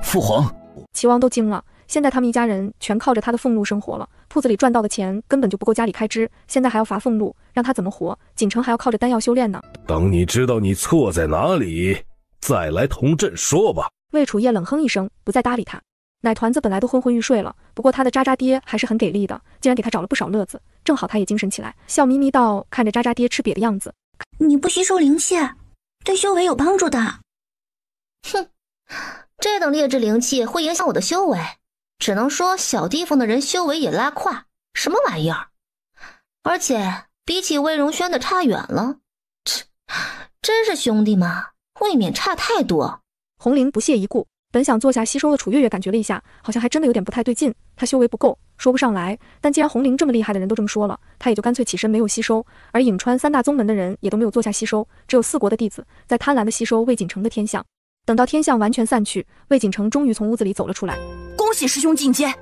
父皇！齐王都惊了，现在他们一家人全靠着他的俸禄生活了，铺子里赚到的钱根本就不够家里开支，现在还要罚俸禄，让他怎么活？锦城还要靠着丹药修炼呢。等你知道你错在哪里，再来同朕说吧。魏楚业冷哼一声，不再搭理他。奶团子本来都昏昏欲睡了，不过他的渣渣爹还是很给力的，竟然给他找了不少乐子，正好他也精神起来，笑眯眯道，看着渣渣爹吃瘪的样子：你不吸收灵气，对修为有帮助的。哼，这等劣质灵气会影响我的修为，只能说小地方的人修为也拉胯，什么玩意儿？而且比起魏荣轩的差远了，真是兄弟吗？未免差太多。红绫不屑一顾：本想坐下吸收的楚月月感觉了一下，好像还真的有点不太对劲。她修为不够，说不上来。但既然红灵这么厉害的人都这么说了，她也就干脆起身没有吸收。而颍川3大宗门的人也都没有坐下吸收，只有4国的弟子在贪婪的吸收魏锦城的天象。等到天象完全散去，魏锦城终于从屋子里走了出来。恭喜师兄进阶！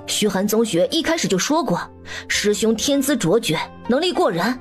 虚寒宗学一开始就说过，师兄天资卓绝，能力过人。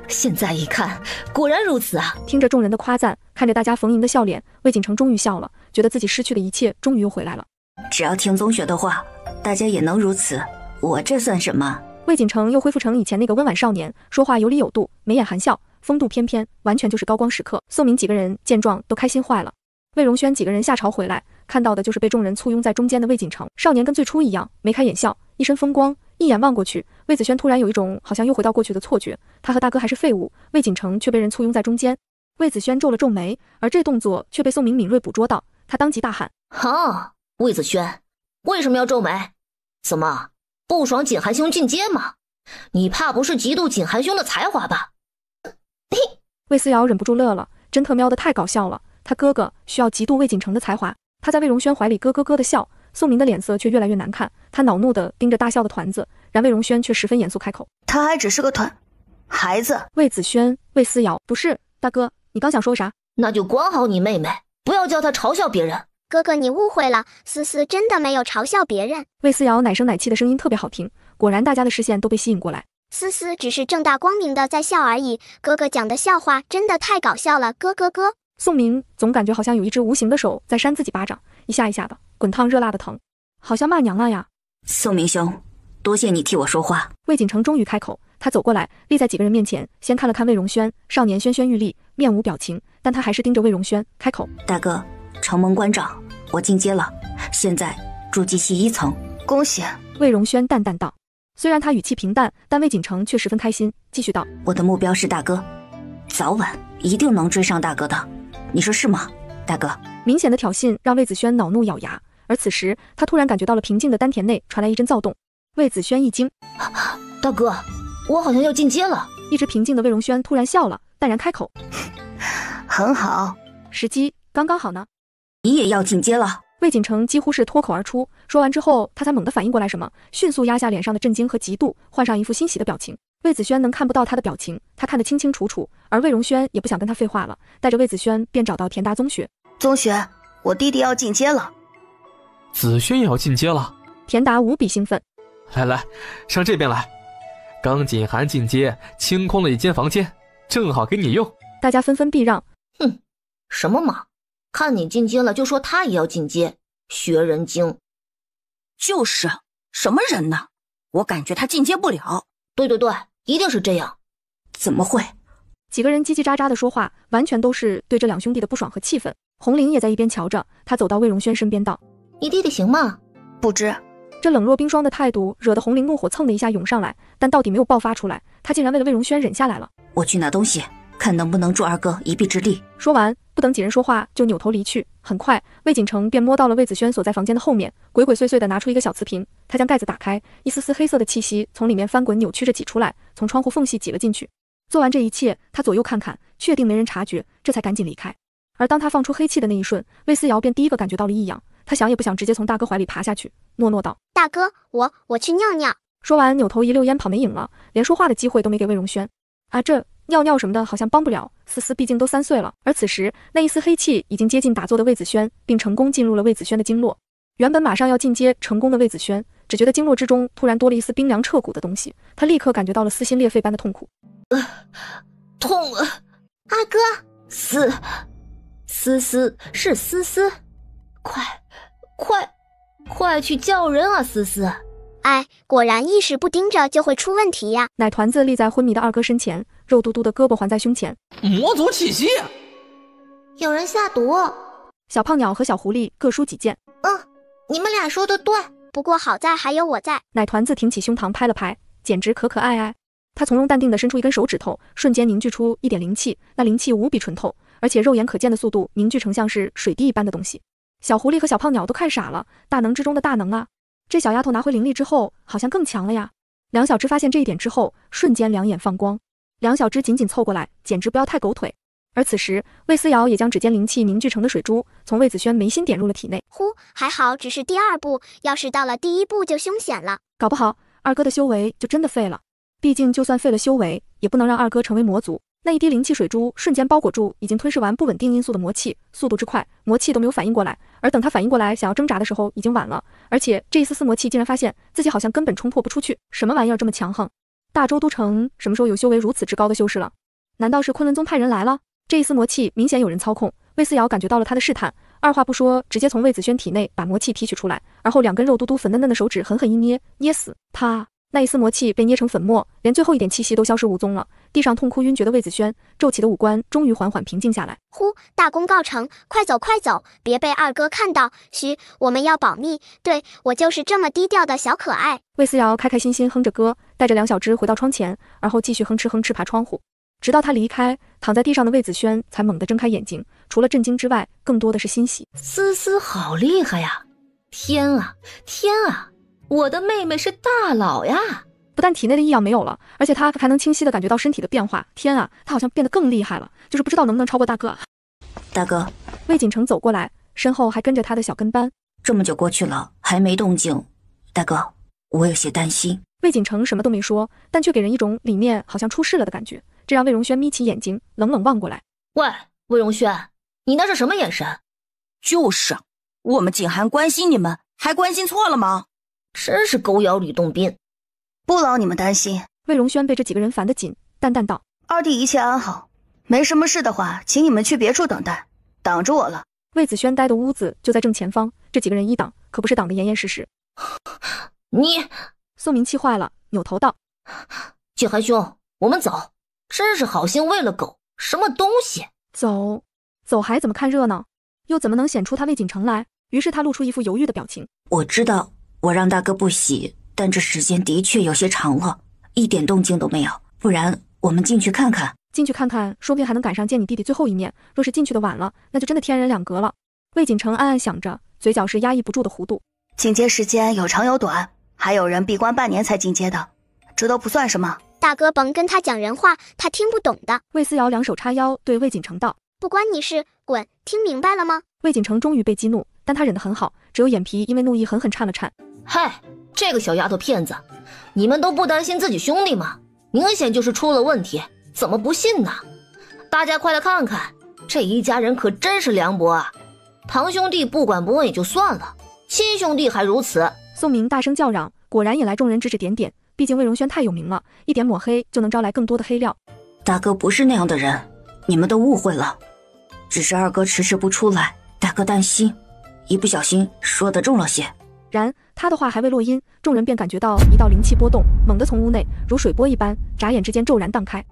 现在一看，果然如此啊！听着众人的夸赞，看着大家逢迎的笑脸，魏锦城终于笑了，觉得自己失去的一切终于又回来了。只要听宗学的话，大家也能如此，我这算什么？魏锦城又恢复成以前那个温婉少年，说话有理有度，眉眼含笑，风度翩翩，完全就是高光时刻。宋明几个人见状都开心坏了。魏荣轩几个人下朝回来，看到的就是被众人簇拥在中间的魏锦城。少年跟最初一样，眉开眼笑，一身风光。一眼望过去，魏子轩突然有一种好像又回到过去的错觉，他和大哥还是废物，魏锦城却被人簇拥在中间。魏子轩皱了皱眉，而这动作却被宋明敏锐捕捉到，他当即大喊：哈，魏子轩，为什么要皱眉？怎么，不爽锦寒兄进阶吗？你怕不是嫉妒锦寒兄的才华吧？魏思瑶忍不住乐了，真特喵的太搞笑了，他哥哥需要嫉妒魏锦城的才华。他在魏荣轩怀里咯咯咯的笑，宋明的脸色却越来越难看，他恼怒地盯着大笑的团子，然魏荣轩却十分严肃开口：他还只是个孩子。魏子轩、魏思瑶，不是，大哥，你刚想说啥？那就管好你妹妹，不要叫她嘲笑别人。哥哥，你误会了，思思真的没有嘲笑别人。魏思瑶奶声奶气的声音特别好听，果然大家的视线都被吸引过来。思思只是正大光明的在笑而已，哥哥讲的笑话真的太搞笑了，哥。宋明总感觉好像有一只无形的手在扇自己巴掌，一下一下的，滚烫热辣的疼，好像骂娘了呀。宋明兄，多谢你替我说话。魏锦城终于开口，他走过来，立在几个人面前，先看了看魏荣轩，少年轩轩欲立，面无表情，但他还是盯着魏荣轩开口：大哥，承蒙关照，我进阶了，现在筑基系1层，恭喜。魏荣轩淡淡道，虽然他语气平淡，但魏锦城却十分开心，继续道：我的目标是大哥，早晚一定能追上大哥的，你说是吗，大哥？明显的挑衅让魏子轩恼怒咬牙，而此时他突然感觉到了平静的丹田内传来一阵躁动。魏子轩一惊：大哥，我好像要进阶了。一直平静的魏荣轩突然笑了，淡然开口：很好，时机刚刚好呢。你也要进阶了。魏锦城几乎是脱口而出，说完之后他才猛地反应过来什么，迅速压下脸上的震惊和嫉妒，换上一副欣喜的表情。魏子轩能看不到他的表情，他看得清清楚楚，而魏荣轩也不想跟他废话了，带着魏子轩便找到田达宗学。宗学，我弟弟要进阶了。子轩也要进阶了。田达无比兴奋，来，上这边来。刚锦寒进阶，清空了一间房间，正好给你用。大家纷纷避让。哼，什么嘛，看你进阶了就说他也要进阶，学人精。就是什么人呢？我感觉他进阶不了。对，一定是这样。怎么会？几个人叽叽喳喳的说话，完全都是对这两兄弟的不爽和气愤。红玲也在一边瞧着，他走到魏荣轩身边道：你弟弟行吗？不知。这冷若冰霜的态度惹得红玲怒火蹭的一下涌上来，但到底没有爆发出来，他竟然为了魏荣轩忍下来了。我去拿东西，看能不能助二哥一臂之力。说完，不等几人说话，就扭头离去。很快，魏锦城便摸到了魏子轩所在房间的后面，鬼鬼祟祟地拿出一个小瓷瓶，他将盖子打开，一丝丝黑色的气息从里面翻滚扭曲着挤出来，从窗户缝隙挤了进去。做完这一切，他左右看看，确定没人察觉，这才赶紧离开。而当他放出黑气的那一瞬，魏思瑶便第一个感觉到了异样，他想也不想直接从大哥怀里爬下去，诺诺道：大哥，我去尿尿。说完扭头一溜烟跑没影了，连说话的机会都没给魏荣轩。啊，这尿尿什么的好像帮不了，思思毕竟都3岁了。而此时那一丝黑气已经接近打坐的魏子轩，并成功进入了魏子轩的经络。原本马上要进阶成功的魏子轩，只觉得经络之中突然多了一丝冰凉彻骨的东西，他立刻感觉到了撕心裂肺般的痛苦。痛！二哥，思是思思，快去叫人啊，思思！哎，果然意识不盯着就会出问题呀。奶团子立在昏迷的二哥身前，肉嘟嘟的胳膊环在胸前。魔族气息，有人下毒。小胖鸟和小狐狸各抒己见。你们俩说的对，不过好在还有我在。奶团子挺起胸膛拍了拍，简直可可爱爱。他从容淡定地伸出一根手指头，瞬间凝聚出一点灵气，那灵气无比纯透，而且肉眼可见的速度凝聚成像是水滴一般的东西。小狐狸和小胖鸟都看傻了，大能之中的大能啊！这小丫头拿回灵力之后，好像更强了呀。梁小芝发现这一点之后，瞬间两眼放光。梁小芝紧紧凑过来，简直不要太狗腿。而此时，魏思瑶也将指尖灵气凝聚成的水珠从魏子轩眉心点入了体内。呼，还好只是第2步，要是到了第1步就凶险了，搞不好二哥的修为就真的废了。毕竟就算废了修为，也不能让二哥成为魔族。那一滴灵气水珠瞬间包裹住已经吞噬完不稳定因素的魔气，速度之快，魔气都没有反应过来。而等他反应过来想要挣扎的时候，已经晚了。而且这一丝丝魔气竟然发现自己好像根本冲破不出去，什么玩意儿这么强横？大周都城什么时候有修为如此之高的修士了？难道是昆仑宗派人来了？这一丝魔气明显有人操控，魏思瑶感觉到了他的试探，二话不说，直接从魏子轩体内把魔气提取出来，而后2根肉嘟嘟粉嫩嫩的手指狠狠一捏，捏死他。那一丝魔气被捏成粉末，连最后一点气息都消失无踪了。地上痛哭晕厥的魏子轩，皱起的五官终于缓缓平静下来。呼，大功告成，快走快走，别被二哥看到。嘘，我们要保密。对，我就是这么低调的小可爱。魏思瑶开开心心哼着歌，带着梁小芝回到窗前，而后继续哼哧哼哧爬窗户，直到他离开，躺在地上的魏子轩才猛地睁开眼睛，除了震惊之外，更多的是欣喜。思思好厉害呀！天啊天啊！我的妹妹是大佬呀！不但体内的异样没有了，而且她还能清晰地感觉到身体的变化。天啊，她好像变得更厉害了，就是不知道能不能超过大哥。大哥，魏锦城走过来，身后还跟着他的小跟班。这么久过去了，还没动静，大哥，我有些担心。魏锦城什么都没说，但却给人一种里面好像出事了的感觉，这让魏荣轩眯起眼睛，冷冷望过来。喂，魏荣轩，你那是什么眼神？就是，我们景寒关心你们，还关心错了吗？真是狗咬吕洞宾，不劳你们担心。魏荣轩被这几个人烦得紧，淡淡道：“二弟一切安好，没什么事的话，请你们去别处等待，挡着我了。”魏子轩待的屋子就在正前方，这几个人一挡，可不是挡得严严实实。你，宋明气坏了，扭头道：“景寒兄，我们走。真是好心喂了狗，什么东西？走，走还怎么看热闹？又怎么能显出他魏锦城来？”于是他露出一副犹豫的表情。我知道我让大哥不喜，但这时间的确有些长了，一点动静都没有。不然我们进去看看。进去看看，说不定还能赶上见你弟弟最后一面。若是进去的晚了，那就真的天人两隔了。魏锦城暗暗想着，嘴角是压抑不住的弧度。进阶时间有长有短，还有人闭关半年才进阶的，这都不算什么。大哥甭跟他讲人话，他听不懂的。魏思瑶两手叉腰，对魏锦城道：“不关你事，滚！听明白了吗？”魏锦城终于被激怒，但他忍得很好，只有眼皮因为怒意狠狠颤了颤。嗨，这个小丫头片子，你们都不担心自己兄弟吗？明显就是出了问题，怎么不信呢？大家快来看看，这一家人可真是凉薄啊！堂兄弟不管不问也就算了，亲兄弟还如此。宋明大声叫嚷，果然引来众人指指点点。毕竟魏荣轩太有名了，一点抹黑就能招来更多的黑料。大哥不是那样的人，你们都误会了。只是二哥迟迟不出来，大哥担心，一不小心说得重了些。然他的话还未落音，众人便感觉到一道灵气波动，猛地从屋内如水波一般，眨眼之间骤然荡开。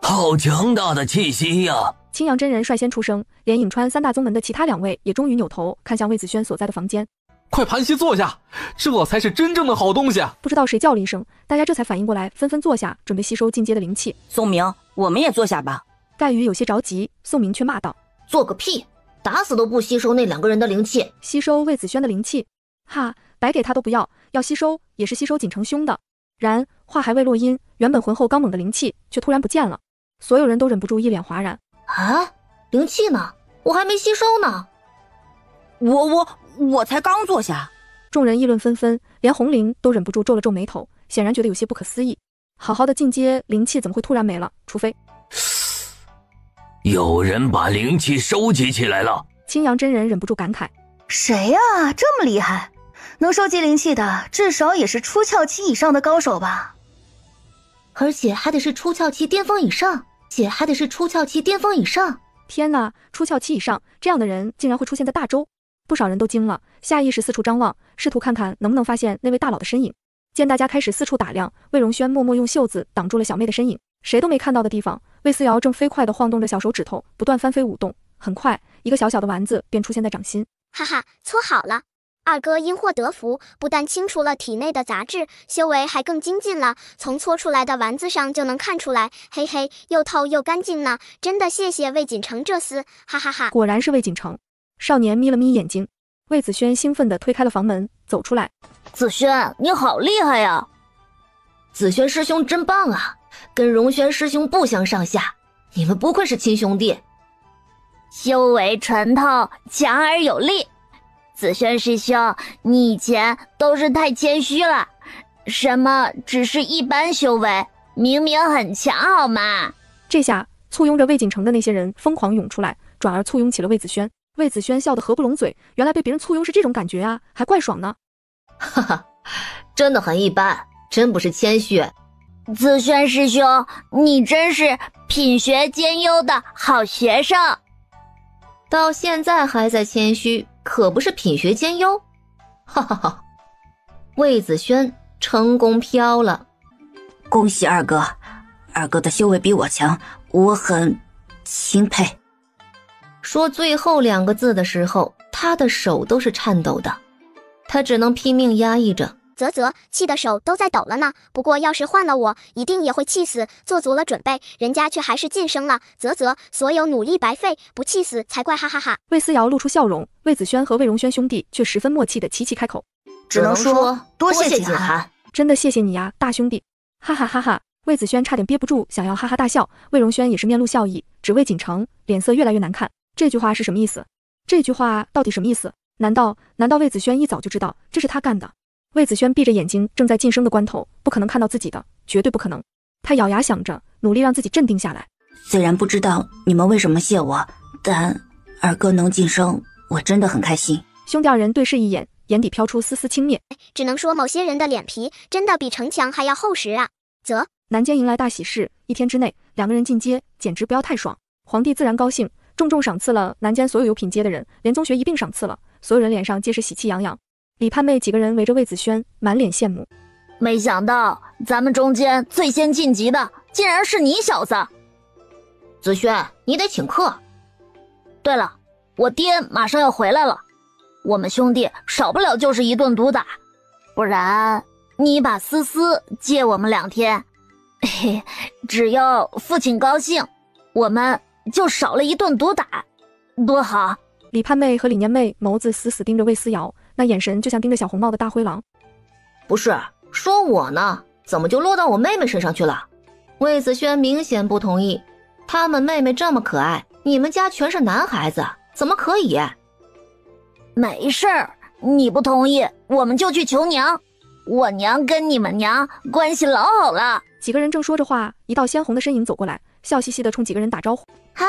好强大的气息呀！青阳真人率先出声，连颍川三大宗门的其他两位也终于扭头看向魏子轩所在的房间。快盘膝坐下，这才是真正的好东西啊！不知道谁叫了一声，大家这才反应过来，纷纷坐下，准备吸收进阶的灵气。宋明，我们也坐下吧。盖宇有些着急，宋明却骂道：“做个屁！打死都不吸收那两个人的灵气。吸收魏子轩的灵气？哈，白给他都不要，要吸收也是吸收锦城兄的。”然话还未落音，原本浑厚刚猛的灵气却突然不见了，所有人都忍不住一脸哗然。啊，灵气呢？我还没吸收呢。我才刚坐下。众人议论纷纷，连红灵都忍不住皱了皱眉头，显然觉得有些不可思议。好好的进阶灵气怎么会突然没了？除非有人把灵气收集起来了。青阳真人忍不住感慨：谁呀？这么厉害，能收集灵气的至少也是出窍期以上的高手吧？而且还得是出窍期巅峰以上。天哪，出窍期以上，这样的人竟然会出现在大周。不少人都惊了，下意识四处张望，试图看看能不能发现那位大佬的身影。见大家开始四处打量，魏荣轩默默用袖子挡住了小妹的身影。谁都没看到的地方，魏思瑶正飞快地晃动着小手指头，不断翻飞舞动。很快，一个小小的丸子便出现在掌心。哈哈，搓好了！二哥因祸得福，不但清除了体内的杂质，修为还更精进了。从搓出来的丸子上就能看出来，嘿嘿，又透又干净呢。真的谢谢魏锦城这厮，哈哈哈！果然是魏锦城。少年眯了眯眼睛，魏子轩兴奋地推开了房门，走出来。子轩，你好厉害呀！子轩师兄真棒啊，跟荣轩师兄不相上下。你们不愧是亲兄弟，修为纯透，强而有力。子轩师兄，你以前都是太谦虚了，什么只是一般修为，明明很强好吗？这下簇拥着魏锦城的那些人疯狂涌出来，转而簇拥起了魏子轩。魏子轩笑得合不拢嘴，原来被别人簇拥是这种感觉啊，还怪爽呢。哈哈，真的很一般，真不是谦虚。子轩师兄，你真是品学兼优的好学生。到现在还在谦虚，可不是品学兼优。哈哈哈，魏子轩成功飘了，恭喜二哥，二哥的修为比我强，我很钦佩。说最后2个字的时候，他的手都是颤抖的，他只能拼命压抑着。啧，气的手都在抖了呢。不过要是换了我，一定也会气死。做足了准备，人家却还是晋升了。啧，所有努力白费，不气死才怪，哈哈哈。魏思瑶露出笑容，魏子轩和魏荣轩兄弟却十分默契的齐齐开口，只能说多谢景涵，真的谢谢你呀，大兄弟，哈哈哈哈。魏子轩差点憋不住想要哈哈大笑，魏荣轩也是面露笑意，只魏锦城脸色越来越难看。这句话是什么意思？这句话到底什么意思？难道魏子轩一早就知道这是他干的？魏子轩闭着眼睛，正在晋升的关头，不可能看到自己的，绝对不可能。他咬牙想着，努力让自己镇定下来。虽然不知道你们为什么谢我，但二哥能晋升，我真的很开心。兄弟二人对视一眼，眼底飘出丝丝轻蔑。只能说某些人的脸皮真的比城墙还要厚实啊。南间迎来大喜事，1天之内2个人进阶，简直不要太爽。皇帝自然高兴，重重赏赐了南间所有品阶的人，连宗学一并赏赐了，所有人脸上皆是喜气洋洋。李盼妹几个人围着魏子轩，满脸羡慕。没想到咱们中间最先晋级的，竟然是你小子。子轩，你得请客。对了，我爹马上要回来了，我们兄弟少不了就是一顿毒打，不然你把思思借我们2天，嘿，只要父亲高兴，我们就少了一顿毒打，多好。李盼妹和李年妹眸子死死盯着魏思瑶，那眼神就像盯着小红帽的大灰狼。不是，说我呢，怎么就落到我妹妹身上去了？魏子轩明显不同意，他们妹妹这么可爱，你们家全是男孩子，怎么可以？没事儿，你不同意，我们就去求娘。我娘跟你们娘关系老好了。几个人正说着话，一道鲜红的身影走过来，笑嘻嘻地冲几个人打招呼。哈，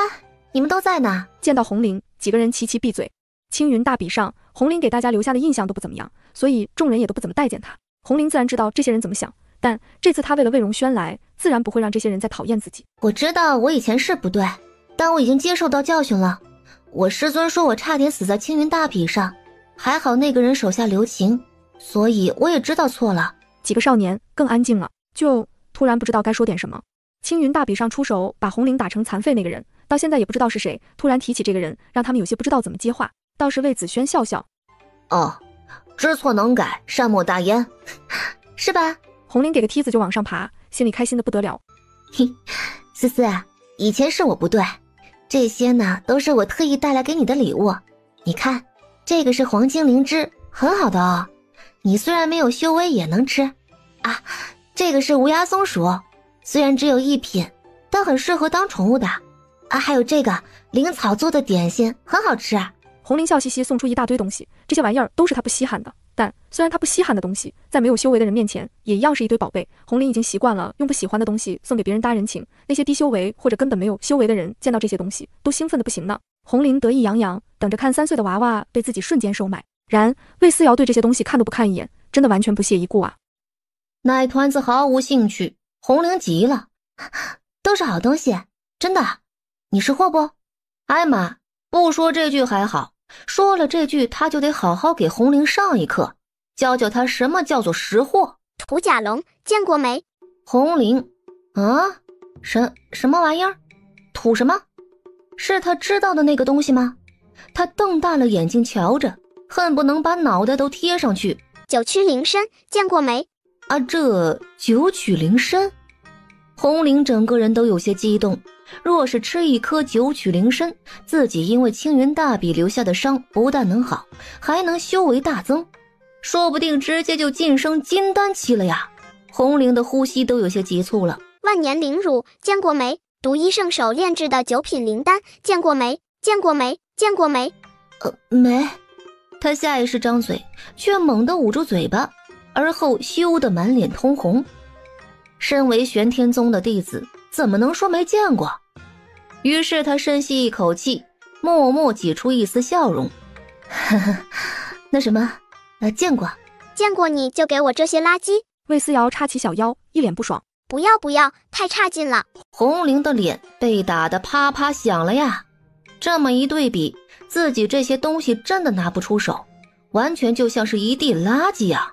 你们都在呢。见到红菱，几个人齐齐闭嘴。青云大比上，红菱给大家留下的印象都不怎么样，所以众人也都不怎么待见他。红菱自然知道这些人怎么想，但这次他为了魏荣轩来，自然不会让这些人再讨厌自己。我知道我以前是不对，但我已经接受到教训了。我师尊说我差点死在青云大比上，还好那个人手下留情，所以我也知道错了。几个少年更安静了，就突然不知道该说点什么。青云大比上出手把红菱打成残废那个人，到现在也不知道是谁，突然提起这个人，让他们有些不知道怎么接话。倒是魏子轩笑笑，哦，知错能改，善莫大焉，是吧？红菱给个梯子就往上爬，心里开心的不得了。嘿，思思，以前是我不对，这些呢都是我特意带来给你的礼物。你看，这个是黄精灵芝，很好的哦，你虽然没有修为也能吃啊。这个是无牙松鼠，虽然只有1品，但很适合当宠物的啊。还有这个灵草做的点心，很好吃啊。红菱笑嘻嘻送出一大堆东西，这些玩意儿都是他不稀罕的，但虽然他不稀罕的东西，在没有修为的人面前也一样是一堆宝贝。红菱已经习惯了用不喜欢的东西送给别人搭人情，那些低修为或者根本没有修为的人见到这些东西都兴奋的不行呢。红菱得意洋洋，等着看3岁的娃娃被自己瞬间收买。然魏思瑶对这些东西看都不看一眼，真的完全不屑一顾啊。奶团子毫无兴趣，红菱急了，都是好东西，真的，你识货不？哎妈，不说这句还好，说了这句他就得好好给红菱上一课，教教他什么叫做识货。土甲龙见过没？红菱啊，什么玩意儿？土什么？是他知道的那个东西吗？他瞪大了眼睛瞧着，恨不能把脑袋都贴上去。九曲灵参见过没？啊，这九曲灵参，红菱整个人都有些激动。若是吃一颗九曲灵参，自己因为青云大比留下的伤不但能好，还能修为大增，说不定直接就晋升金丹期了呀！红菱的呼吸都有些急促了。万年灵乳见过没？独一圣手炼制的9品灵丹，见过没？见过没？见过没？没。他下意识张嘴，却猛地捂住嘴巴，而后羞得满脸通红。身为玄天宗的弟子，怎么能说没见过？于是他深吸一口气，默默挤出一丝笑容。呵呵，那什么，见过。见过你就给我这些垃圾。魏思瑶叉起小腰，一脸不爽。不要不要，太差劲了。红玲的脸被打得啪啪响了呀。这么一对比，自己这些东西真的拿不出手，完全就像是一地垃圾呀。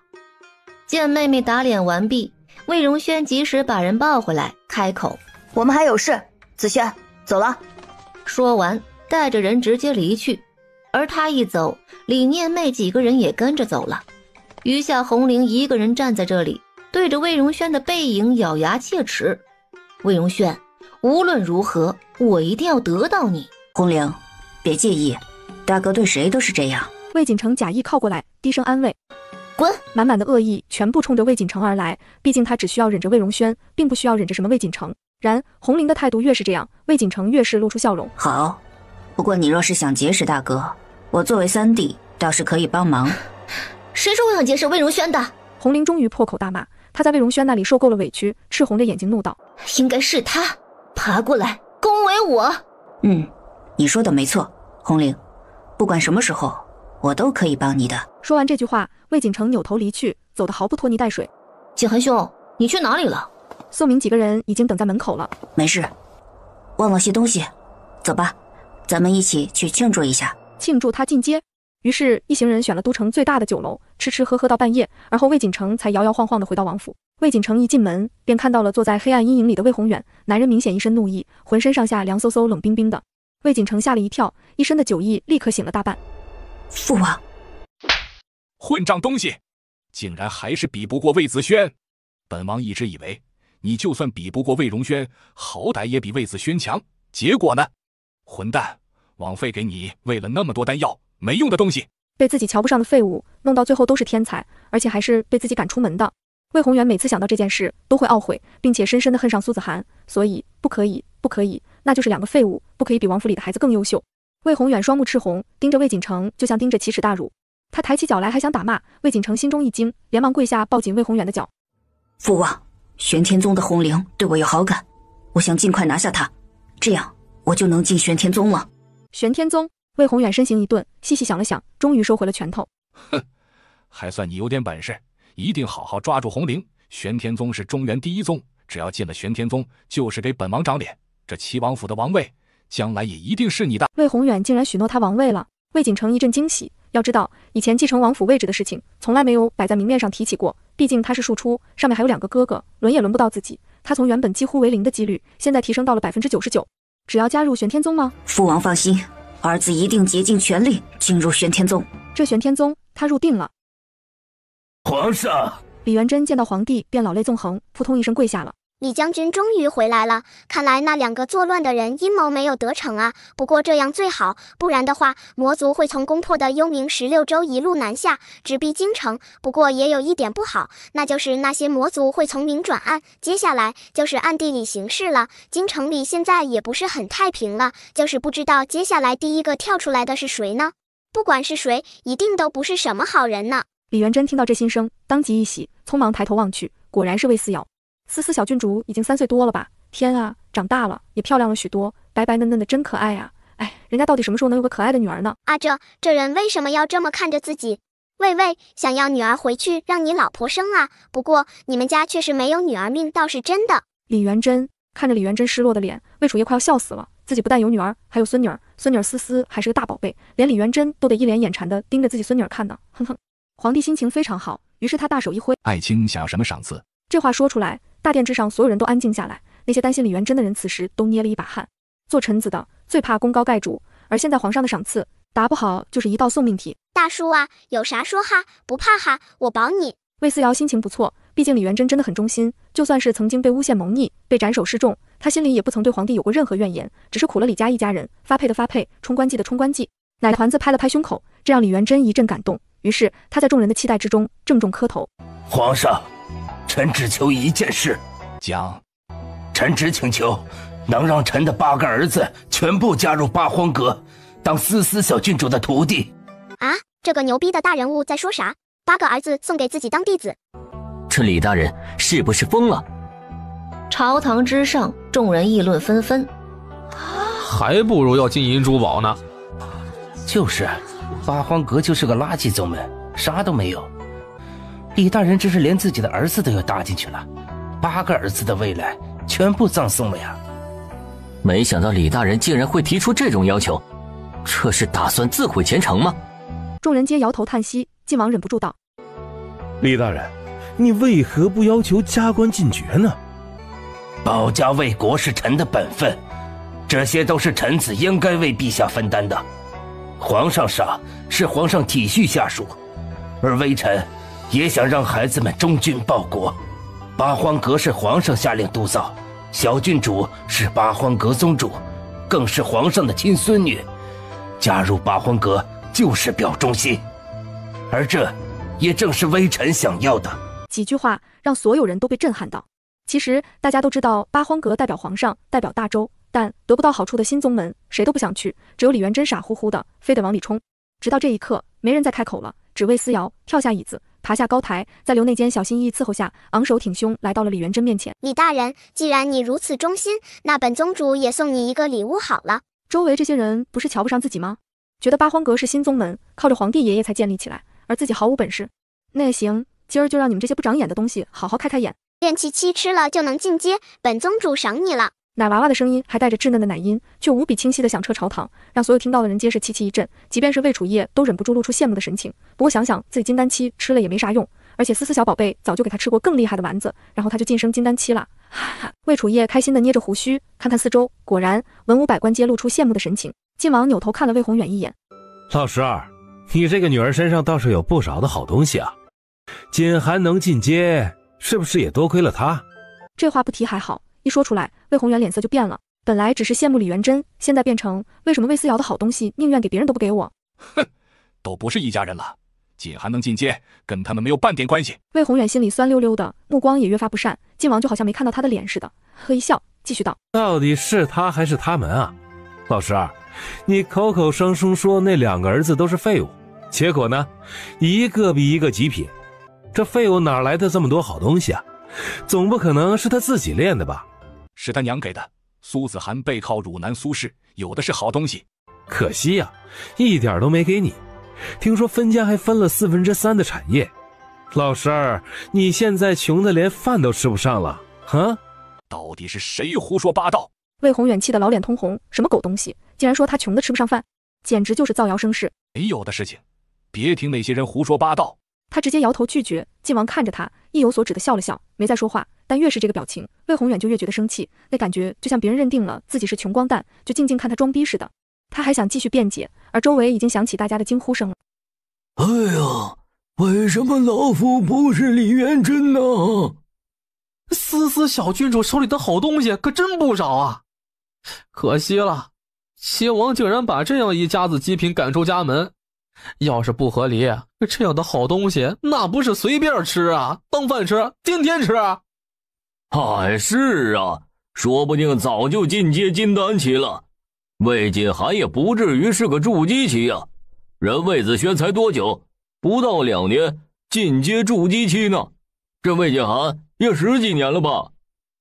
见妹妹打脸完毕，魏荣轩及时把人抱回来，开口：我们还有事，子轩走了。说完带着人直接离去，而他一走，李念妹几个人也跟着走了，余下红玲一个人站在这里，对着魏荣轩的背影咬牙切齿。魏荣轩，无论如何我一定要得到你。红玲，别介意，大哥对谁都是这样。魏锦城假意靠过来，低声安慰。滚！满满的恶意全部冲着魏锦城而来，毕竟他只需要忍着魏荣轩，并不需要忍着什么魏锦城。然红玲的态度越是这样，魏锦城越是露出笑容。好，不过你若是想结识大哥，我作为三弟倒是可以帮忙。谁说我想结识魏荣轩的？红玲终于破口大骂，他在魏荣轩那里受够了委屈，赤红着眼睛怒道：应该是他爬过来恭维我。你说的没错，红玲，不管什么时候我都可以帮你的。说完这句话，魏锦城扭头离去，走得毫不拖泥带水。景寒兄，你去哪里了？宋明几个人已经等在门口了。没事，忘了些东西，走吧，咱们一起去庆祝一下。庆祝他进阶。于是一行人选了都城最大的酒楼，吃吃喝喝到半夜，而后魏锦城才摇摇晃晃地回到王府。魏锦城一进门，便看到了坐在黑暗阴影里的魏宏远，男人明显一身怒意，浑身上下凉飕飕冷冰冰的。魏锦城吓了一跳，一身的酒意立刻醒了大半。父王，混账东西，竟然还是比不过魏子轩！本王一直以为你就算比不过魏荣轩，好歹也比魏子轩强，结果呢？混蛋，枉费给你喂了那么多丹药，没用的东西！被自己瞧不上的废物，弄到最后都是天才，而且还是被自己赶出门的。魏宏远每次想到这件事都会懊悔，并且深深地恨上苏子涵，所以不可以，那就是2个废物，不可以比王府里的孩子更优秀。魏宏远双目赤红，盯着魏锦城就像盯着奇耻大辱。他抬起脚来还想打骂，魏锦城心中一惊，连忙跪下抱紧魏宏远的脚。父王，玄天宗的红玲对我有好感，我想尽快拿下她，这样我就能进玄天宗了。玄天宗？魏宏远身形一顿，细细想了想，终于收回了拳头。哼，还算你有点本事，一定好好抓住红玲。玄天宗是中原第一宗，只要进了玄天宗，就是给本王长脸。这齐王府的王位，将来也一定是你的。魏宏远竟然许诺他王位了，魏锦城一阵惊喜。要知道，以前继承王府位置的事情，从来没有摆在明面上提起过。毕竟他是庶出，上面还有2个哥哥，轮也轮不到自己。他从原本几乎为0的几率，现在提升到了99%。只要加入玄天宗吗？父王放心，儿子一定竭尽全力进入玄天宗。这玄天宗，他入定了。皇上，李元贞见到皇帝便老泪纵横，扑通一声跪下了。李将军终于回来了，看来那2个作乱的人阴谋没有得逞啊。不过这样最好，不然的话，魔族会从攻破的幽冥16州一路南下，直逼京城。不过也有一点不好，那就是那些魔族会从明转暗，接下来就是暗地里行事了。京城里现在也不是很太平了，就是不知道接下来第一个跳出来的是谁呢？不管是谁，一定都不是什么好人呢。李元贞听到这心声，当即一喜，匆忙抬头望去，果然是魏思瑶。思思小郡主已经3岁多了吧？天啊，长大了，也漂亮了许多，白白嫩嫩的，真可爱啊！哎，人家到底什么时候能有个可爱的女儿呢？啊，这人为什么要这么看着自己？喂，想要女儿回去让你老婆生啊？不过你们家确实没有女儿命，倒是真的。李元贞看着李元贞失落的脸，魏楚夜快要笑死了。自己不但有女儿，还有孙女儿，孙女儿思思还是个大宝贝，连李元贞都得一脸眼馋的盯着自己孙女儿看呢。哼哼。皇帝心情非常好，于是他大手一挥，爱卿想要什么赏赐？这话说出来，大殿之上所有人都安静下来。那些担心李元贞的人此时都捏了一把汗。做臣子的最怕功高盖主，而现在皇上的赏赐答不好就是一道送命题。大叔啊，有啥说哈，不怕哈，我保你。魏思瑶心情不错，毕竟李元贞真的很忠心，就算是曾经被诬陷谋逆，被斩首示众，他心里也不曾对皇帝有过任何怨言，只是苦了李家一家人，发配的发配，冲官记的冲官记。奶团子拍了拍胸口，这让李元贞一阵感动。于是他在众人的期待之中郑重磕头。皇上，臣只求一件事。讲。臣只请求能让臣的8个儿子全部加入八荒阁，当思思小郡主的徒弟。啊，这个牛逼的大人物在说啥？8个儿子送给自己当弟子？这李大人是不是疯了？朝堂之上，众人议论纷纷。还不如要金银珠宝呢。就是，八荒阁就是个垃圾宗门，啥都没有。李大人这是连自己的儿子都要搭进去了，8个儿子的未来全部葬送了呀！没想到李大人竟然会提出这种要求，这是打算自毁前程吗？众人皆摇头叹息，晋王忍不住道：李大人，你为何不要求加官进爵呢？保家卫国是臣的本分，这些都是臣子应该为陛下分担的。皇上赏是皇上体恤下属，而微臣也想让孩子们忠君报国。八荒阁是皇上下令督造，小郡主是八荒阁宗主，更是皇上的亲孙女，加入八荒阁就是表忠心，而这也正是微臣想要的。几句话让所有人都被震撼到。其实大家都知道八荒阁代表皇上，代表大周，但得不到好处的新宗门谁都不想去，只有李元贞傻乎乎的非得往里冲。直到这一刻，没人再开口了，只魏思瑶跳下椅子，爬下高台，在刘内监小心翼翼伺候下，昂首挺胸来到了李元贞面前。李大人，既然你如此忠心，那本宗主也送你一个礼物好了。周围这些人不是瞧不上自己吗？觉得八荒阁是新宗门，靠着皇帝爷爷才建立起来，而自己毫无本事。那也行，今儿就让你们这些不长眼的东西好好开开眼。练气7吃了就能进阶，本宗主赏你了。奶娃娃的声音还带着稚嫩的奶音，却无比清晰地响彻朝堂，让所有听到的人皆是戚戚一震，即便是魏楚业都忍不住露出羡慕的神情。不过想想自己金丹期吃了也没啥用，而且思思小宝贝早就给他吃过更厉害的丸子，然后他就晋升金丹期了。魏楚业开心地捏着胡须，看看四周，果然文武百官皆露出羡慕的神情。晋王扭头看了魏宏远一眼：老十二，你这个女儿身上倒是有不少的好东西啊，锦寒能进阶，是不是也多亏了她？这话不提还好，一说出来，魏宏远脸色就变了。本来只是羡慕李元贞，现在变成为什么魏思瑶的好东西宁愿给别人都不给我？哼，都不是一家人了，锦寒能进阶，跟他们没有半点关系。魏宏远心里酸溜溜的，目光也越发不善。晋王就好像没看到他的脸似的，呵一笑，继续道：到底是他还是他们啊？老十二，你口口声声说那2个儿子都是废物，结果呢，一个比一个极品。这废物哪来的这么多好东西啊？总不可能是他自己练的吧？是他娘给的。苏子涵背靠汝南苏氏，有的是好东西。可惜呀，一点都没给你。听说分家还分了3/4的产业。老十二，你现在穷的连饭都吃不上了啊！到底是谁胡说八道？魏宏远气得老脸通红，什么狗东西，竟然说他穷的吃不上饭，简直就是造谣生事。没有的事情，别听那些人胡说八道。他直接摇头拒绝。晋王看着他，意有所指的笑了笑，没再说话。但越是这个表情，魏宏远就越觉得生气，那感觉就像别人认定了自己是穷光蛋，就静静看他装逼似的。他还想继续辩解，而周围已经响起大家的惊呼声了。哎呀，为什么老夫不是李元贞呢？思思小郡主手里的好东西可真不少啊！可惜了，齐王竟然把这样一家子极品赶出家门。要是不合理，这样的好东西那不是随便吃啊，当饭吃，天天吃。哎，是啊，说不定早就进阶金丹期了。魏锦寒也不至于是个筑基期啊，人魏子轩才多久？不到2年进阶筑基期呢，这魏锦寒也10几年了吧？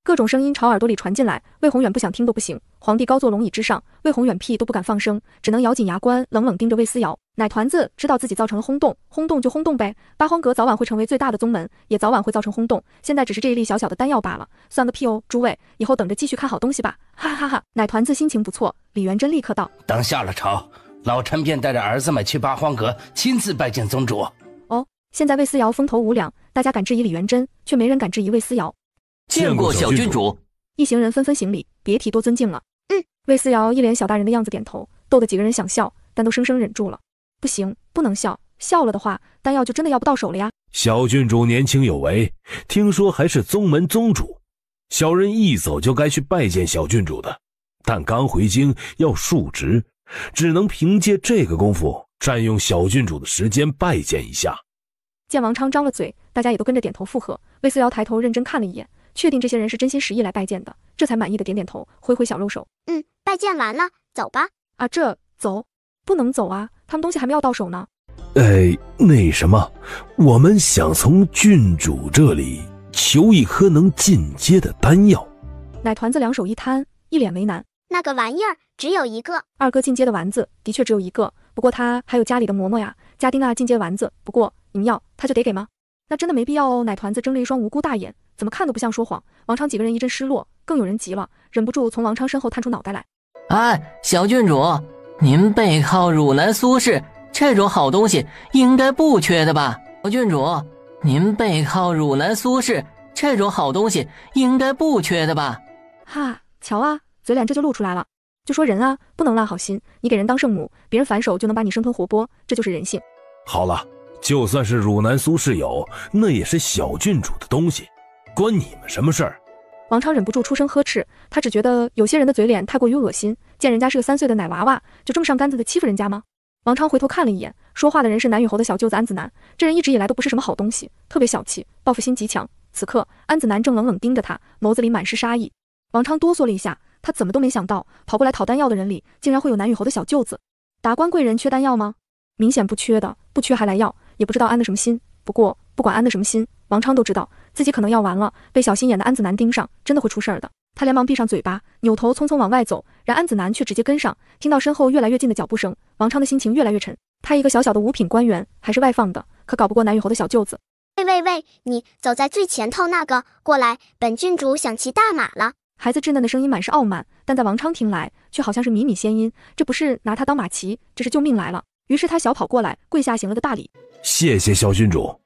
各种声音朝耳朵里传进来，魏宏远不想听都不行。皇帝高坐龙椅之上，魏宏远屁都不敢放声，只能咬紧牙关，冷冷盯着魏思瑶。奶团子知道自己造成了轰动，轰动就轰动呗，八荒阁早晚会成为最大的宗门，也早晚会造成轰动，现在只是这一粒小小的丹药罢了，算个屁哦！诸位，以后等着继续看好东西吧，哈哈哈哈！奶团子心情不错，李元贞立刻道：等下了朝，老臣便带着儿子们去八荒阁亲自拜见宗主。哦，现在魏思瑶风头无两，大家敢质疑李元贞，却没人敢质疑魏思瑶。见过小郡主。一行人纷纷行礼，别提多尊敬了。魏思瑶一脸小大人的样子点头，逗得几个人想笑，但都生生忍住了。不行，不能笑，笑了的话，丹药就真的要不到手了呀。小郡主年轻有为，听说还是宗门宗主，小人一走就该去拜见小郡主的，但刚回京要述职，只能凭借这个功夫占用小郡主的时间拜见一下。见王昌张了嘴，大家也都跟着点头附和。魏思瑶抬头认真看了一眼，确定这些人是真心实意来拜见的，这才满意的点点头，挥挥小肉手。拜见完了，走吧。啊，这走不能走啊，他们东西还没要到手呢。那什么，我们想从郡主这里求一颗能进阶的丹药。奶团子两手一摊，一脸为难。那个玩意儿只有一个。二哥进阶的丸子的确只有一个，不过他还有家里的嬷嬷呀，加丁娜进阶丸子，不过你们要他就得给吗？那真的没必要哦。奶团子睁了一双无辜大眼，怎么看都不像说谎。王昌几个人一阵失落，更有人急了，忍不住从王昌身后探出脑袋来。哎，小郡主，您背靠汝南苏氏，这种好东西应该不缺的吧？小郡主，您背靠汝南苏氏，这种好东西应该不缺的吧？哈，瞧啊，嘴脸这就露出来了。就说人啊，不能乱好心，你给人当圣母，别人反手就能把你生吞活剥，这就是人性。好了，就算是汝南苏氏有，那也是小郡主的东西，关你们什么事儿？王昌忍不住出声呵斥，他只觉得有些人的嘴脸太过于恶心，见人家是个3岁的奶娃娃，就这么上杆子的欺负人家吗？王昌回头看了一眼，说话的人是南雨侯的小舅子安子南，这人一直以来都不是什么好东西，特别小气，报复心极强。此刻安子南正冷冷盯着他，眸子里满是杀意。王昌哆嗦了一下，他怎么都没想到跑过来讨丹药的人里竟然会有南雨侯的小舅子。达官贵人缺丹药吗？明显不缺的，不缺还来要，也不知道安的什么心。不过不管安的什么心，王昌都知道自己可能要完了，被小心眼的安子南盯上，真的会出事儿的。他连忙闭上嘴巴，扭头匆匆往外走，然安子南却直接跟上。听到身后越来越近的脚步声，王昌的心情越来越沉。他一个小小的五品官员，还是外放的，可搞不过南雨侯的小舅子。喂，你走在最前头那个，过来，本郡主想骑大马了。孩子稚嫩的声音满是傲慢，但在王昌听来却好像是靡靡仙音，这不是拿他当马骑，这是救命来了。于是他小跑过来，跪下行了个大礼。谢谢小郡主。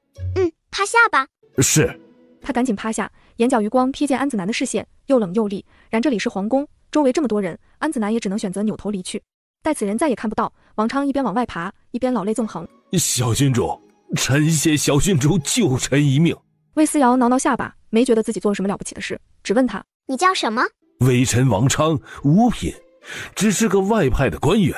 趴下吧。是。他赶紧趴下，眼角余光瞥见安子南的视线，又冷又厉。然这里是皇宫，周围这么多人，安子南也只能选择扭头离去。待此人再也看不到，王昌一边往外爬，一边老泪纵横。小郡主，臣谢小郡主救臣一命。魏思瑶挠挠下巴，没觉得自己做了什么了不起的事，只问他：你叫什么？微臣王昌，5品，只是个外派的官员，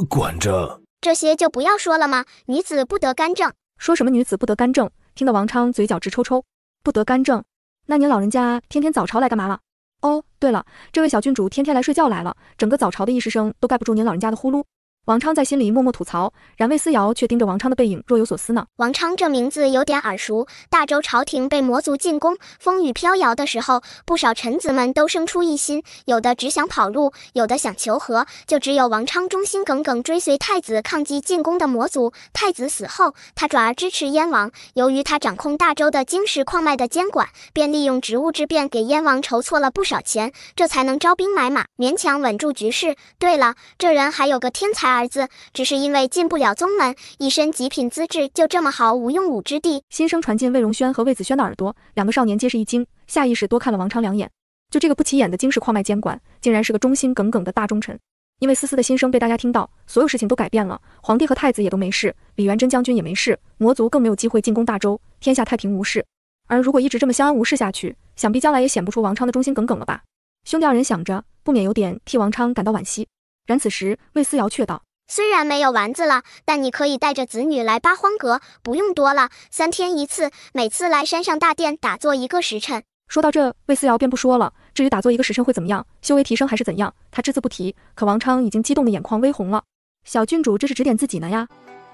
管着这些就不要说了吗？女子不得干政。说什么女子不得干政？听得王昌嘴角直抽抽。不得干政？那您老人家天天早朝来干嘛了？哦，对了，这位小郡主天天来睡觉来了，整个早朝的议事声都盖不住您老人家的呼噜。王昌在心里默默吐槽，然魏思瑶却盯着王昌的背影若有所思呢。王昌这名字有点耳熟，大周朝廷被魔族进攻，风雨飘摇的时候，不少臣子们都生出异心，有的只想跑路，有的想求和，就只有王昌忠心耿耿追随太子抗击进攻的魔族。太子死后，他转而支持燕王，由于他掌控大周的京石矿脉的监管，便利用职务之便给燕王筹措了不少钱，这才能招兵买马，勉强稳住局势。对了，这人还有个天才儿子，只是因为进不了宗门，一身极品资质就这么毫无用武之地。心声传进魏荣轩和魏子轩的耳朵，两个少年皆是一惊，下意识多看了王昌2眼。就这个不起眼的京石矿脉监管，竟然是个忠心耿耿的大忠臣。因为思思的心声被大家听到，所有事情都改变了，皇帝和太子也都没事，李元贞将军也没事，魔族更没有机会进攻大周，天下太平无事。而如果一直这么相安无事下去，想必将来也显不出王昌的忠心耿耿了吧。兄弟二人想着，不免有点替王昌感到惋惜。然此时魏思瑶却道：虽然没有丸子了，但你可以带着子女来八荒阁，不用多了，3天一次，每次来山上大殿打坐1个时辰。说到这，魏思瑶便不说了，至于打坐1个时辰会怎么样，修为提升还是怎样，他只字不提。可王昌已经激动的眼眶微红了。小郡主这是指点自己呢呀。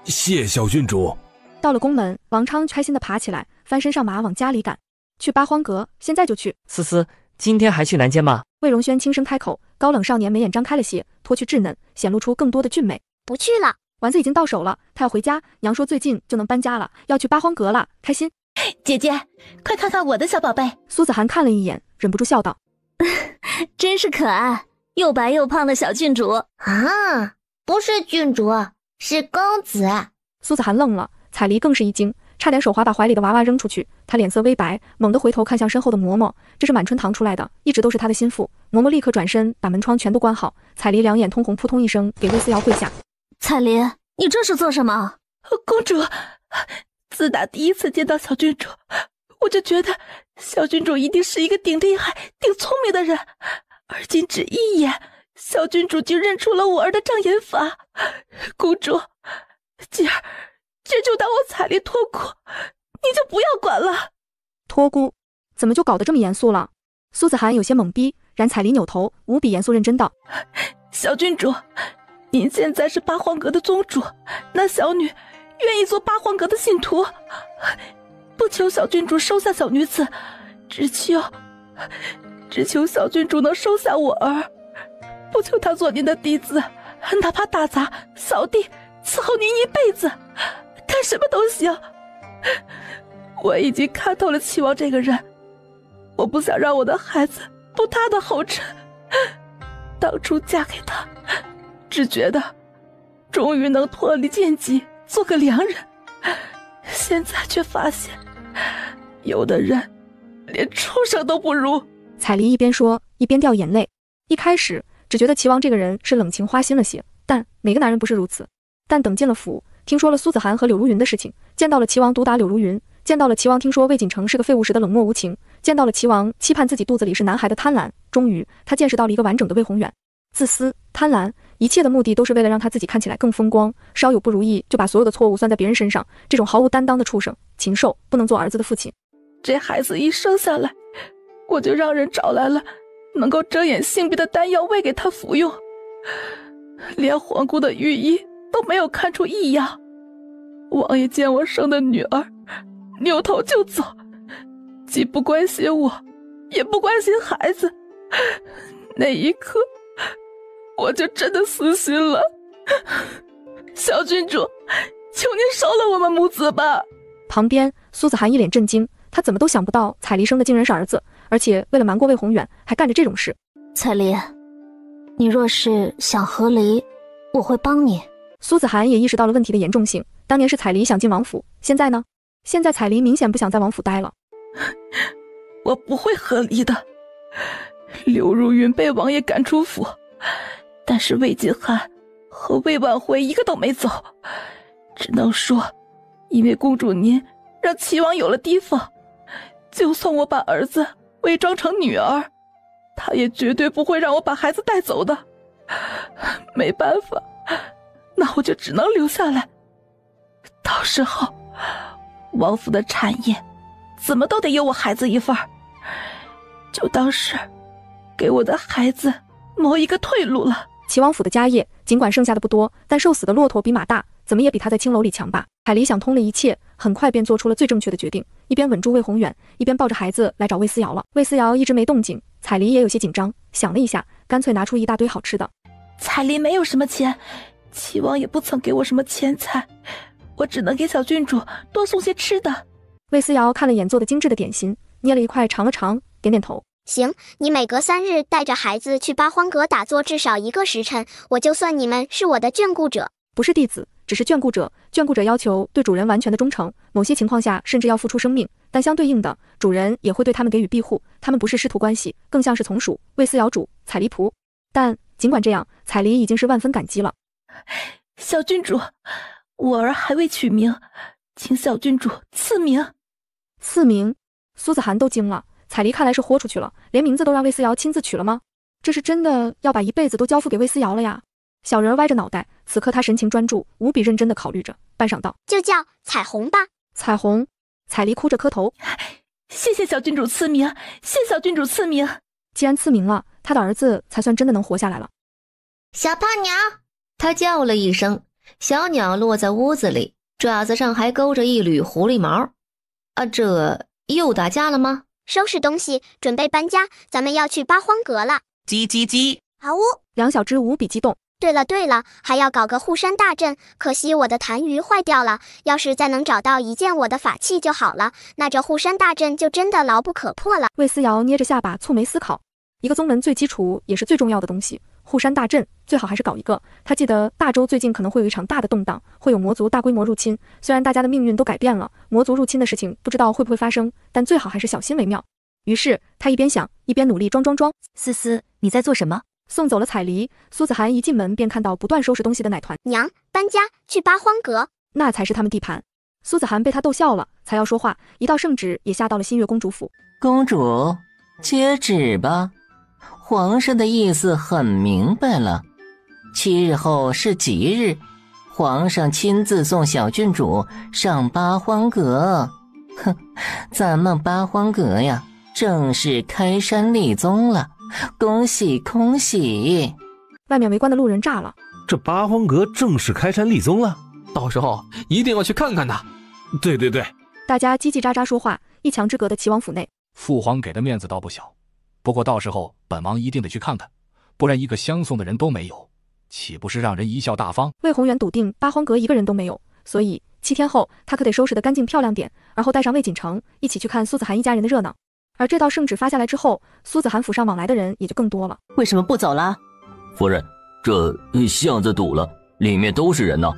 谢小郡主。到了宫门，王昌开心的爬起来，翻身上马往家里赶。去八荒阁，现在就去。思思，今天还去南监吗？魏荣轩轻声开口，高冷少年眉眼张开了些，脱去稚嫩，显露出更多的俊美。不去了，丸子已经到手了，他要回家。娘说最近就能搬家了，要去八荒阁了，开心。姐姐，快看看我的小宝贝。苏子涵看了一眼，忍不住笑道：真是可爱，又白又胖的小郡主啊！不是郡主，是公子。苏子涵愣了，彩梨更是一惊，差点手滑把怀里的娃娃扔出去。他脸色微白，猛地回头看向身后的嬷嬷，这是满春堂出来的，一直都是他的心腹。嬷嬷立刻转身把门窗全都关好，彩梨两眼通红，扑通一声给魏思瑶跪下。彩梨，你这是做什么？公主，自打第一次见到小郡主，我就觉得小郡主一定是一个顶厉害、顶聪明的人，而今只一眼，小郡主就认出了我儿的障眼法。公主，今儿这就当我彩梨托孤，你就不要管了。托孤？怎么就搞得这么严肃了？苏子涵有些懵逼，然彩梨扭头，无比严肃认真道：小郡主，您现在是八荒阁的宗主，那小女愿意做八荒阁的信徒，不求小郡主收下小女子，只求小郡主能收下我儿，不求她做您的弟子，哪怕打杂扫地伺候您一辈子，干什么都行。我已经看透了齐王这个人，我不想让我的孩子步他的后尘。当初嫁给他，只觉得终于能脱离贱籍，做个良人，现在却发现有的人连畜生都不如。彩梨一边说一边掉眼泪。一开始只觉得齐王这个人是冷情花心了些，但哪个男人不是如此？但等进了府，听说了苏子涵和柳如云的事情，见到了齐王毒打柳如云，见到了齐王听说魏锦城是个废物时的冷漠无情，见到了齐王期盼自己肚子里是男孩的贪婪，终于他见识到了一个完整的魏宏远。自私、贪婪，一切的目的都是为了让他自己看起来更风光，稍有不如意就把所有的错误算在别人身上，这种毫无担当的畜生，禽兽，不能做儿子的父亲。这孩子一生下来，我就让人找来了能够遮掩性病的丹药喂给他服用，连皇姑的御医都没有看出异样。王爷见我生的女儿，扭头就走，既不关心我，也不关心孩子。那一刻，我就真的死心了。小郡主，求您收了我们母子吧。旁边苏子涵一脸震惊，他怎么都想不到彩梨生的竟然是儿子，而且为了瞒过魏宏远还干着这种事。彩梨，你若是想和离，我会帮你。苏子涵也意识到了问题的严重性，当年是彩梨想进王府，现在呢？现在彩梨明显不想在王府待了。我不会和离的。柳如云被王爷赶出府，但是魏锦涵和魏婉回一个都没走，只能说因为公主您让齐王有了提防，就算我把儿子伪装成女儿，他也绝对不会让我把孩子带走的。没办法，那我就只能留下来，到时候王府的产业怎么都得有我孩子一份，就当是给我的孩子谋一个退路了。齐王府的家业尽管剩下的不多，但瘦死的骆驼比马大，怎么也比他在青楼里强吧。海狸想通了一切，很快便做出了最正确的决定，一边稳住魏宏远，一边抱着孩子来找魏思瑶了。魏思瑶一直没动静，彩梨也有些紧张，想了一下，干脆拿出一大堆好吃的。彩梨没有什么钱，齐王也不曾给我什么钱财，我只能给小郡主多送些吃的。魏思瑶看了眼做的精致的点心，捏了一块尝了尝，点点头。行，你每隔3日带着孩子去八荒阁打坐至少1个时辰，我就算你们是我的眷顾者。不是弟子，只是眷顾者。眷顾者要求对主人完全的忠诚，某些情况下甚至要付出生命，但相对应的，主人也会对他们给予庇护。他们不是师徒关系，更像是从属。魏思瑶主，彩梨仆。但尽管这样，彩梨已经是万分感激了。小郡主，我儿还未取名，请小郡主赐名。赐名？苏子涵都惊了。彩梨看来是豁出去了，连名字都让魏思瑶亲自取了吗？这是真的要把一辈子都交付给魏思瑶了呀！小人歪着脑袋，此刻他神情专注，无比认真地考虑着，半晌道：“就叫彩虹吧。”彩虹。彩梨哭着磕头：“谢谢小郡主赐名，谢小郡主赐名。”既然赐名了，他的儿子才算真的能活下来了。小胖鸟，他叫了一声，小鸟落在屋子里，爪子上还勾着一缕狐狸毛。这又打架了吗？收拾东西，准备搬家，咱们要去八荒阁了。叽叽叽！好呜！梁小芝无比激动。对了，还要搞个护山大阵，可惜我的痰盂坏掉了，要是再能找到一件我的法器就好了，那这护山大阵就真的牢不可破了。魏思瑶捏着下巴，蹙眉思考。一个宗门最基础也是最重要的东西，护山大阵最好还是搞一个。他记得大周最近可能会有一场大的动荡，会有魔族大规模入侵。虽然大家的命运都改变了，魔族入侵的事情不知道会不会发生，但最好还是小心为妙。于是他一边想，一边努力装。思思，你在做什么？送走了彩梨，苏子涵一进门便看到不断收拾东西的奶团。娘，搬家去八荒阁，那才是他们地盘。苏子涵被他逗笑了，才要说话，一道圣旨也下到了新月公主府。公主，接旨吧。皇上的意思很明白了，7日后是吉日，皇上亲自送小郡主上八荒阁。哼，咱们八荒阁呀，正式开山立宗了，恭喜恭喜！外面围观的路人炸了，这八荒阁正式开山立宗了，到时候一定要去看看的。对对对，大家叽叽喳喳说话，一墙之隔的齐王府内。父皇给的面子倒不小，不过到时候本王一定得去看看，不然一个相送的人都没有，岂不是让人贻笑大方？魏宏远笃定八荒阁一个人都没有，所以7天后他可得收拾得干净漂亮点，然后带上魏锦城一起去看苏子涵一家人的热闹。而这道圣旨发下来之后，苏子涵府上往来的人也就更多了。为什么不走了？夫人，这巷子堵了，里面都是人呢。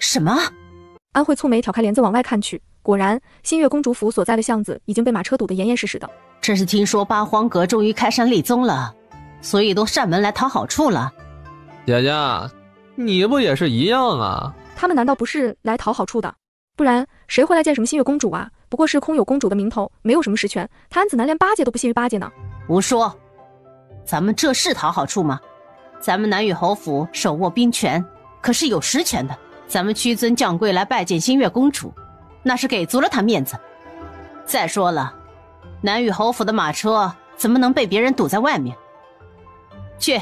什么？安慧蹙眉挑开帘子往外看去，果然新月公主府所在的巷子已经被马车堵得严严实实的。这是听说八荒阁终于开山立宗了，所以都上门来讨好处了。姐姐，你不也是一样啊？他们难道不是来讨好处的？不然谁会来见什么新月公主啊？不过是空有公主的名头，没有什么实权。他安子南连8届都不屑于8届呢。胡说！咱们这是讨好处吗？咱们南域侯府手握兵权，可是有实权的。咱们屈尊降贵来拜见新月公主，那是给足了她面子。再说了，南域侯府的马车怎么能被别人堵在外面？去，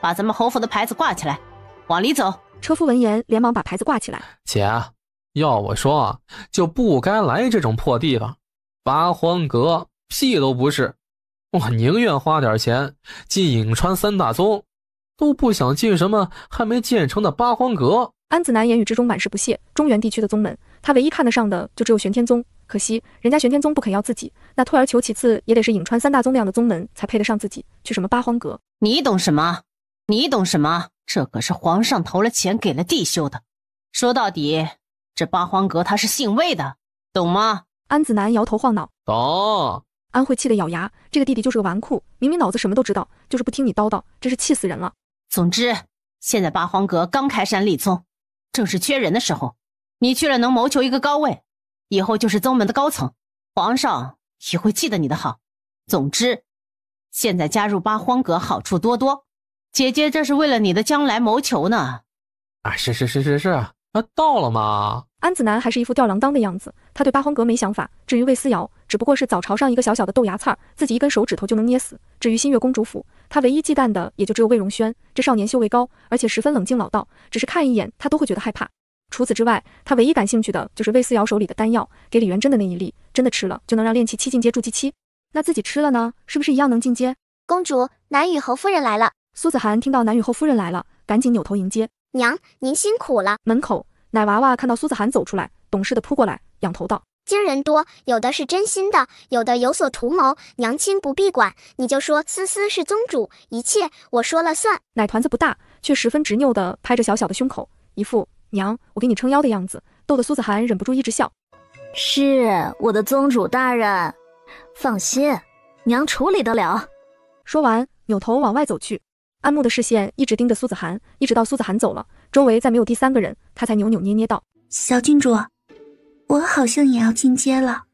把咱们侯府的牌子挂起来，往里走。车夫闻言连忙把牌子挂起来。姐，要我说就不该来这种破地方，八荒阁屁都不是。我宁愿花点钱进颍川3大宗，都不想进什么还没建成的八荒阁。安子南言语之中满是不屑，中原地区的宗门他唯一看得上的就只有玄天宗，可惜人家玄天宗不肯要自己，那退而求其次也得是颍川3大宗那样的宗门才配得上自己，去什么八荒阁。你懂什么？你懂什么？这可是皇上投了钱给了地修的，说到底这八荒阁他是姓魏的，懂吗？安子南摇头晃脑。懂。安慧气得咬牙，这个弟弟就是个纨绔，明明脑子什么都知道，就是不听你叨叨，真是气死人了。总之现在八荒阁刚开山立宗，正是缺人的时候，你去了能谋求一个高位，以后就是宗门的高层，皇上也会记得你的好。总之现在加入八荒阁好处多多，姐姐这是为了你的将来谋求呢。是啊，到了吗？安子南还是一副吊郎当的样子，他对八荒阁没想法。至于魏思瑶，只不过是早朝上一个小小的豆芽刺儿，自己一根手指头就能捏死。至于新月公主府，他唯一忌惮的也就只有魏荣轩，这少年修为高，而且十分冷静老道，只是看一眼他都会觉得害怕。除此之外，他唯一感兴趣的就是魏思瑶手里的丹药，给李元珍的那一粒，真的吃了就能让炼气7进阶筑基期。那自己吃了呢，是不是一样能进阶？公主，南雨侯夫人来了。苏子涵听到南雨后夫人来了，赶紧扭头迎接。娘，您辛苦了。门口奶娃娃看到苏子涵走出来，懂事的扑过来，仰头道：今儿人多，有的是真心的，有的有所图谋，娘亲不必管，你就说思思是宗主，一切我说了算。奶团子不大，却十分执拗地拍着小小的胸口，一副娘我给你撑腰的样子，逗得苏子涵忍不住一直笑。是我的宗主大人，放心，娘处理得了。说完扭头往外走去。安慕的视线一直盯着苏子涵，一直到苏子涵走了，周围再没有第3个人，他才扭扭捏捏道：小郡主，我好像也要进阶了。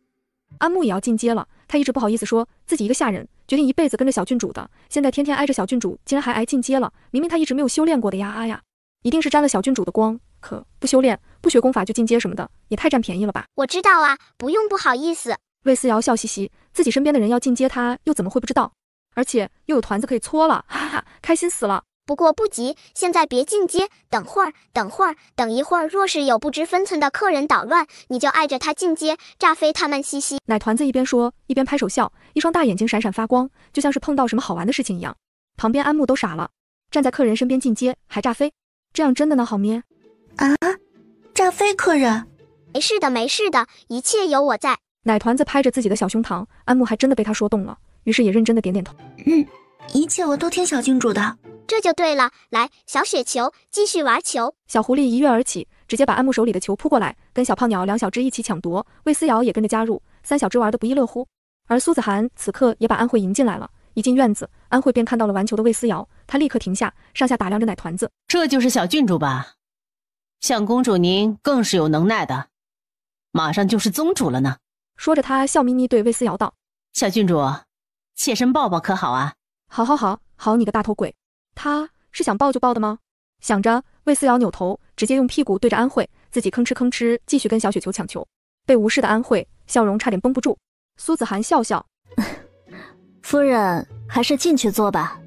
安慕也要进阶了，他一直不好意思说自己一个下人决定一辈子跟着小郡主的，现在天天挨着小郡主，竟然还挨进阶了，明明他一直没有修炼过的呀啊呀，一定是沾了小郡主的光，可不修炼不学功法就进阶什么的，也太占便宜了吧。我知道啊，不用不好意思。魏思瑶笑嘻嘻，自己身边的人要进阶他又怎么会不知道，而且又有团子可以搓了，哈哈，开心死了。不过不急，现在别进阶，等一会儿，若是有不知分寸的客人捣乱，你就挨着他进阶，炸飞他们，嘻嘻。奶团子一边说一边拍手笑，一双大眼睛闪闪发光，就像是碰到什么好玩的事情一样。旁边安慕都傻了，站在客人身边进阶还炸飞，这样真的能好咩？啊，炸飞客人？没事的，一切有我在。奶团子拍着自己的小胸膛，安慕还真的被他说动了，于是也认真的点点头。一切我都听小郡主的。这就对了，来，小雪球，继续玩球。小狐狸一跃而起，直接把安慕手里的球扑过来，跟小胖鸟两小只一起抢夺。魏思瑶也跟着加入，3小只玩得不亦乐乎。而苏子涵此刻也把安慧迎进来了，一进院子，安慧便看到了玩球的魏思瑶，她立刻停下，上下打量着奶团子。这就是小郡主吧？像公主您更是有能耐的，马上就是宗主了呢。说着，她笑眯眯对魏思瑶道：小郡主，妾身抱抱可好啊？好你个大头鬼，他是想抱就抱的吗？想着，魏思瑶扭头，直接用屁股对着安慧，自己吭哧吭哧继续跟小雪球抢球。被无视的安慧笑容差点绷不住。苏子涵笑笑，夫人还是进去坐吧。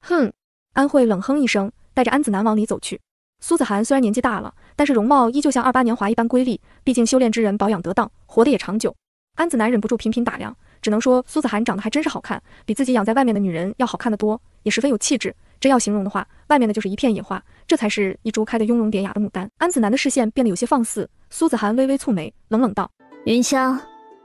哼！安慧冷哼一声，带着安子南往里走去。苏子涵虽然年纪大了，但是容貌依旧像28年华一般瑰丽，毕竟修炼之人保养得当，活得也长久。安子南忍不住频频打量，只能说苏子涵长得还真是好看，比自己养在外面的女人要好看得多，也十分有气质。真要形容的话，外面的就是一片野花，这才是一株开得雍容典雅的牡丹。安子南的视线变得有些放肆，苏子涵微微蹙眉，冷冷道：“云香，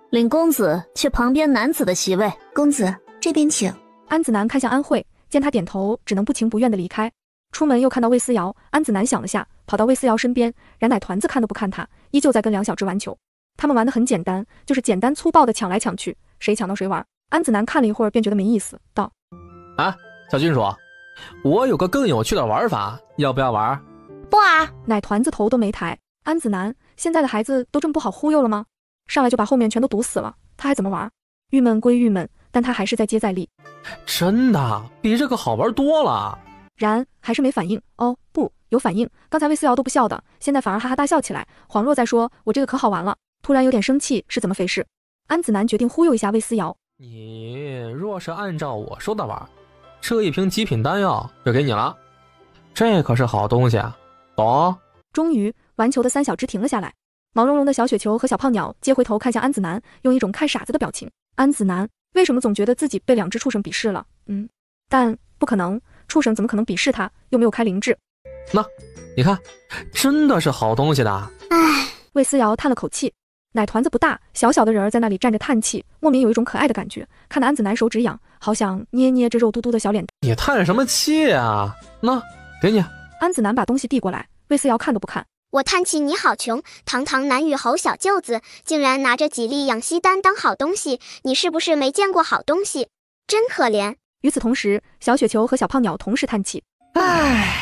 领公子去旁边男子的席位。公子这边请。”安子南看向安慧，见他点头，只能不情不愿地离开。出门又看到魏思瑶，安子南想了下，跑到魏思瑶身边，然奶团子看都不看他，依旧在跟两小只玩球。他们玩得很简单，就是简单粗暴地抢来抢去，谁抢到谁玩。安子南看了一会儿，便觉得没意思，道：“啊，小君主，我有个更有趣的玩法，要不要玩？”“不啊！”奶团子头都没抬。安子南，现在的孩子都这么不好忽悠了吗？上来就把后面全都堵死了，他还怎么玩？郁闷归郁闷，但他还是再接再厉。真的比这个好玩多了。然还是没反应。哦，不，有反应。刚才魏思瑶都不笑的，现在反而哈哈大笑起来，恍若在说：“我这个可好玩了。”突然有点生气，是怎么回事？安子南决定忽悠一下魏思瑶。你若是按照我说的玩，这一瓶极品丹药就给你了，这可是好东西啊，懂？终于，玩球的三小只停了下来，毛茸茸的小雪球和小胖鸟接回头看向安子南，用一种看傻子的表情。安子南为什么总觉得自己被两只畜生鄙视了？但不可能，畜生怎么可能鄙视他？又没有开灵智。那，你看，真的是好东西的。唉，魏思瑶叹了口气。奶团子不大，小小的人儿在那里站着叹气，莫名有一种可爱的感觉。看得安子南手指痒，好想捏捏这肉嘟嘟的小脸。你叹什么气啊？那，给你。安子南把东西递过来，魏思瑶看都不看。我叹气你好穷，堂堂南雨侯小舅子，竟然拿着几粒养息丹当好东西，你是不是没见过好东西？真可怜。与此同时，小雪球和小胖鸟同时叹气。唉，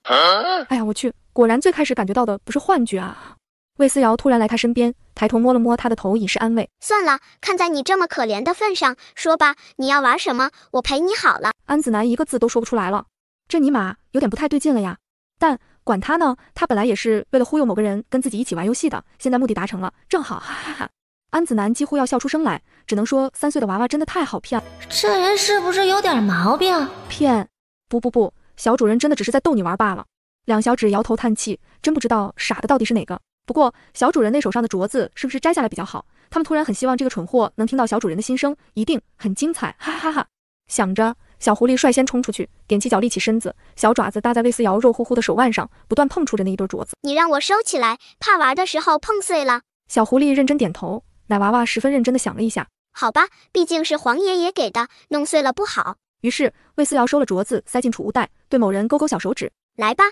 哎呀，我去，果然最开始感觉到的不是幻觉啊。魏思瑶突然来他身边，抬头摸了摸他的头，以示安慰。算了，看在你这么可怜的份上，说吧，你要玩什么，我陪你好了。安子南一个字都说不出来了，这尼玛有点不太对劲了呀。但管他呢，他本来也是为了忽悠某个人跟自己一起玩游戏的，现在目的达成了，正好，哈哈哈。安子南几乎要笑出声来，只能说3岁的娃娃真的太好骗了。这人是不是有点毛病？骗？不，小主人真的只是在逗你玩罢了。两小指摇头叹气，真不知道傻的到底是哪个。不过小主人那手上的镯子是不是摘下来比较好？他们突然很希望这个蠢货能听到小主人的心声，一定很精彩，哈哈哈！想着，小狐狸率先冲出去，踮起脚立起身子，小爪子搭在魏思瑶肉乎乎的手腕上，不断碰触着那一对镯子。你让我收起来，怕玩的时候碰碎了。小狐狸认真点头，奶娃娃十分认真地想了一下。好吧，毕竟是黄爷爷给的，弄碎了不好。于是魏思瑶收了镯子，塞进储物袋，对某人勾勾小手指。来吧。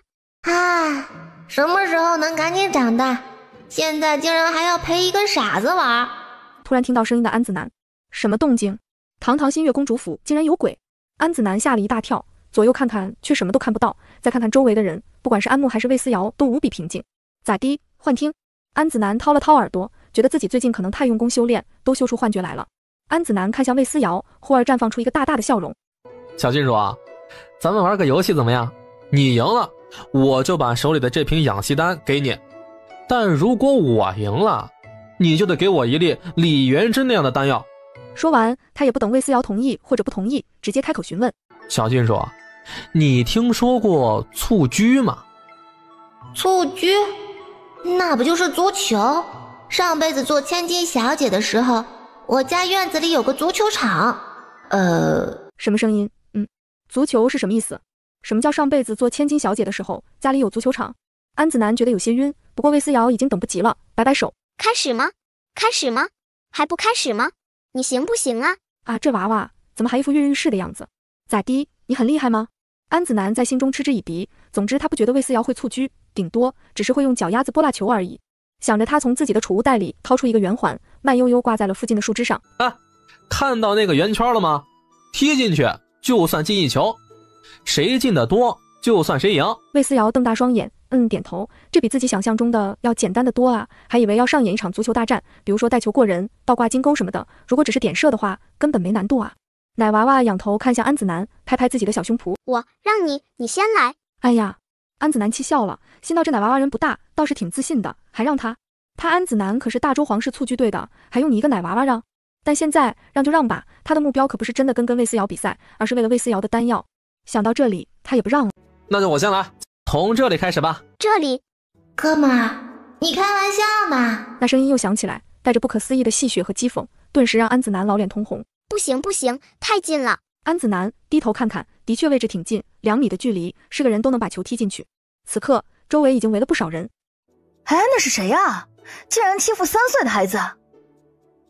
啊，什么时候能赶紧长大？现在竟然还要陪一个傻子玩。突然听到声音的安子南，什么动静？堂堂新月公主府竟然有鬼！安子南吓了一大跳，左右看看却什么都看不到，再看看周围的人，不管是安慕还是魏思瑶都无比平静。咋地？幻听？安子南掏了掏耳朵，觉得自己最近可能太用功修炼，都修出幻觉来了。安子南看向魏思瑶，忽而绽放出一个大大的笑容。小郡主啊，咱们玩个游戏怎么样？你赢了，我就把手里的这瓶养息丹给你。但如果我赢了，你就得给我一粒李元珍那样的丹药。说完，他也不等魏思瑶同意或者不同意，直接开口询问：小郡主，你听说过蹴鞠吗？蹴鞠？那不就是足球？上辈子做千金小姐的时候，我家院子里有个足球场。什么声音？足球是什么意思？什么叫上辈子做千金小姐的时候家里有足球场？安子南觉得有些晕，不过魏思瑶已经等不及了，摆摆手。开始吗？开始吗？还不开始吗？你行不行啊？啊，这娃娃怎么还一副跃跃欲试的样子？咋的？你很厉害吗？安子南在心中嗤之以鼻。总之他不觉得魏思瑶会蹴鞠，顶多只是会用脚丫子拨蜡球而已。想着他从自己的储物袋里掏出一个圆环，慢悠悠挂在了附近的树枝上。看到那个圆圈了吗？踢进去就算进一球，谁进的多就算谁赢。魏思瑶瞪大双眼，点头。这比自己想象中的要简单的多啊，还以为要上演一场足球大战，比如说带球过人、倒挂金钩什么的。如果只是点射的话，根本没难度啊。奶娃娃仰头看向安子南，拍拍自己的小胸脯。我让你先来。哎呀，安子南气笑了，心道这奶娃娃人不大，倒是挺自信的，还让他安子南可是大周皇室蹴鞠队的，还用你一个奶娃娃让？但现在让就让吧，他的目标可不是真的跟魏思瑶比赛，而是为了魏思瑶的丹药。想到这里，他也不让了。那就我先来，从这里开始吧。这里，哥们儿，你开玩笑呢？那声音又响起来，带着不可思议的戏谑和讥讽，顿时让安子南老脸通红。不行不行，太近了。安子南低头看看，的确位置挺近，2米的距离，是个人都能把球踢进去。此刻周围已经围了不少人。哎，那是谁啊？竟然欺负3岁的孩子！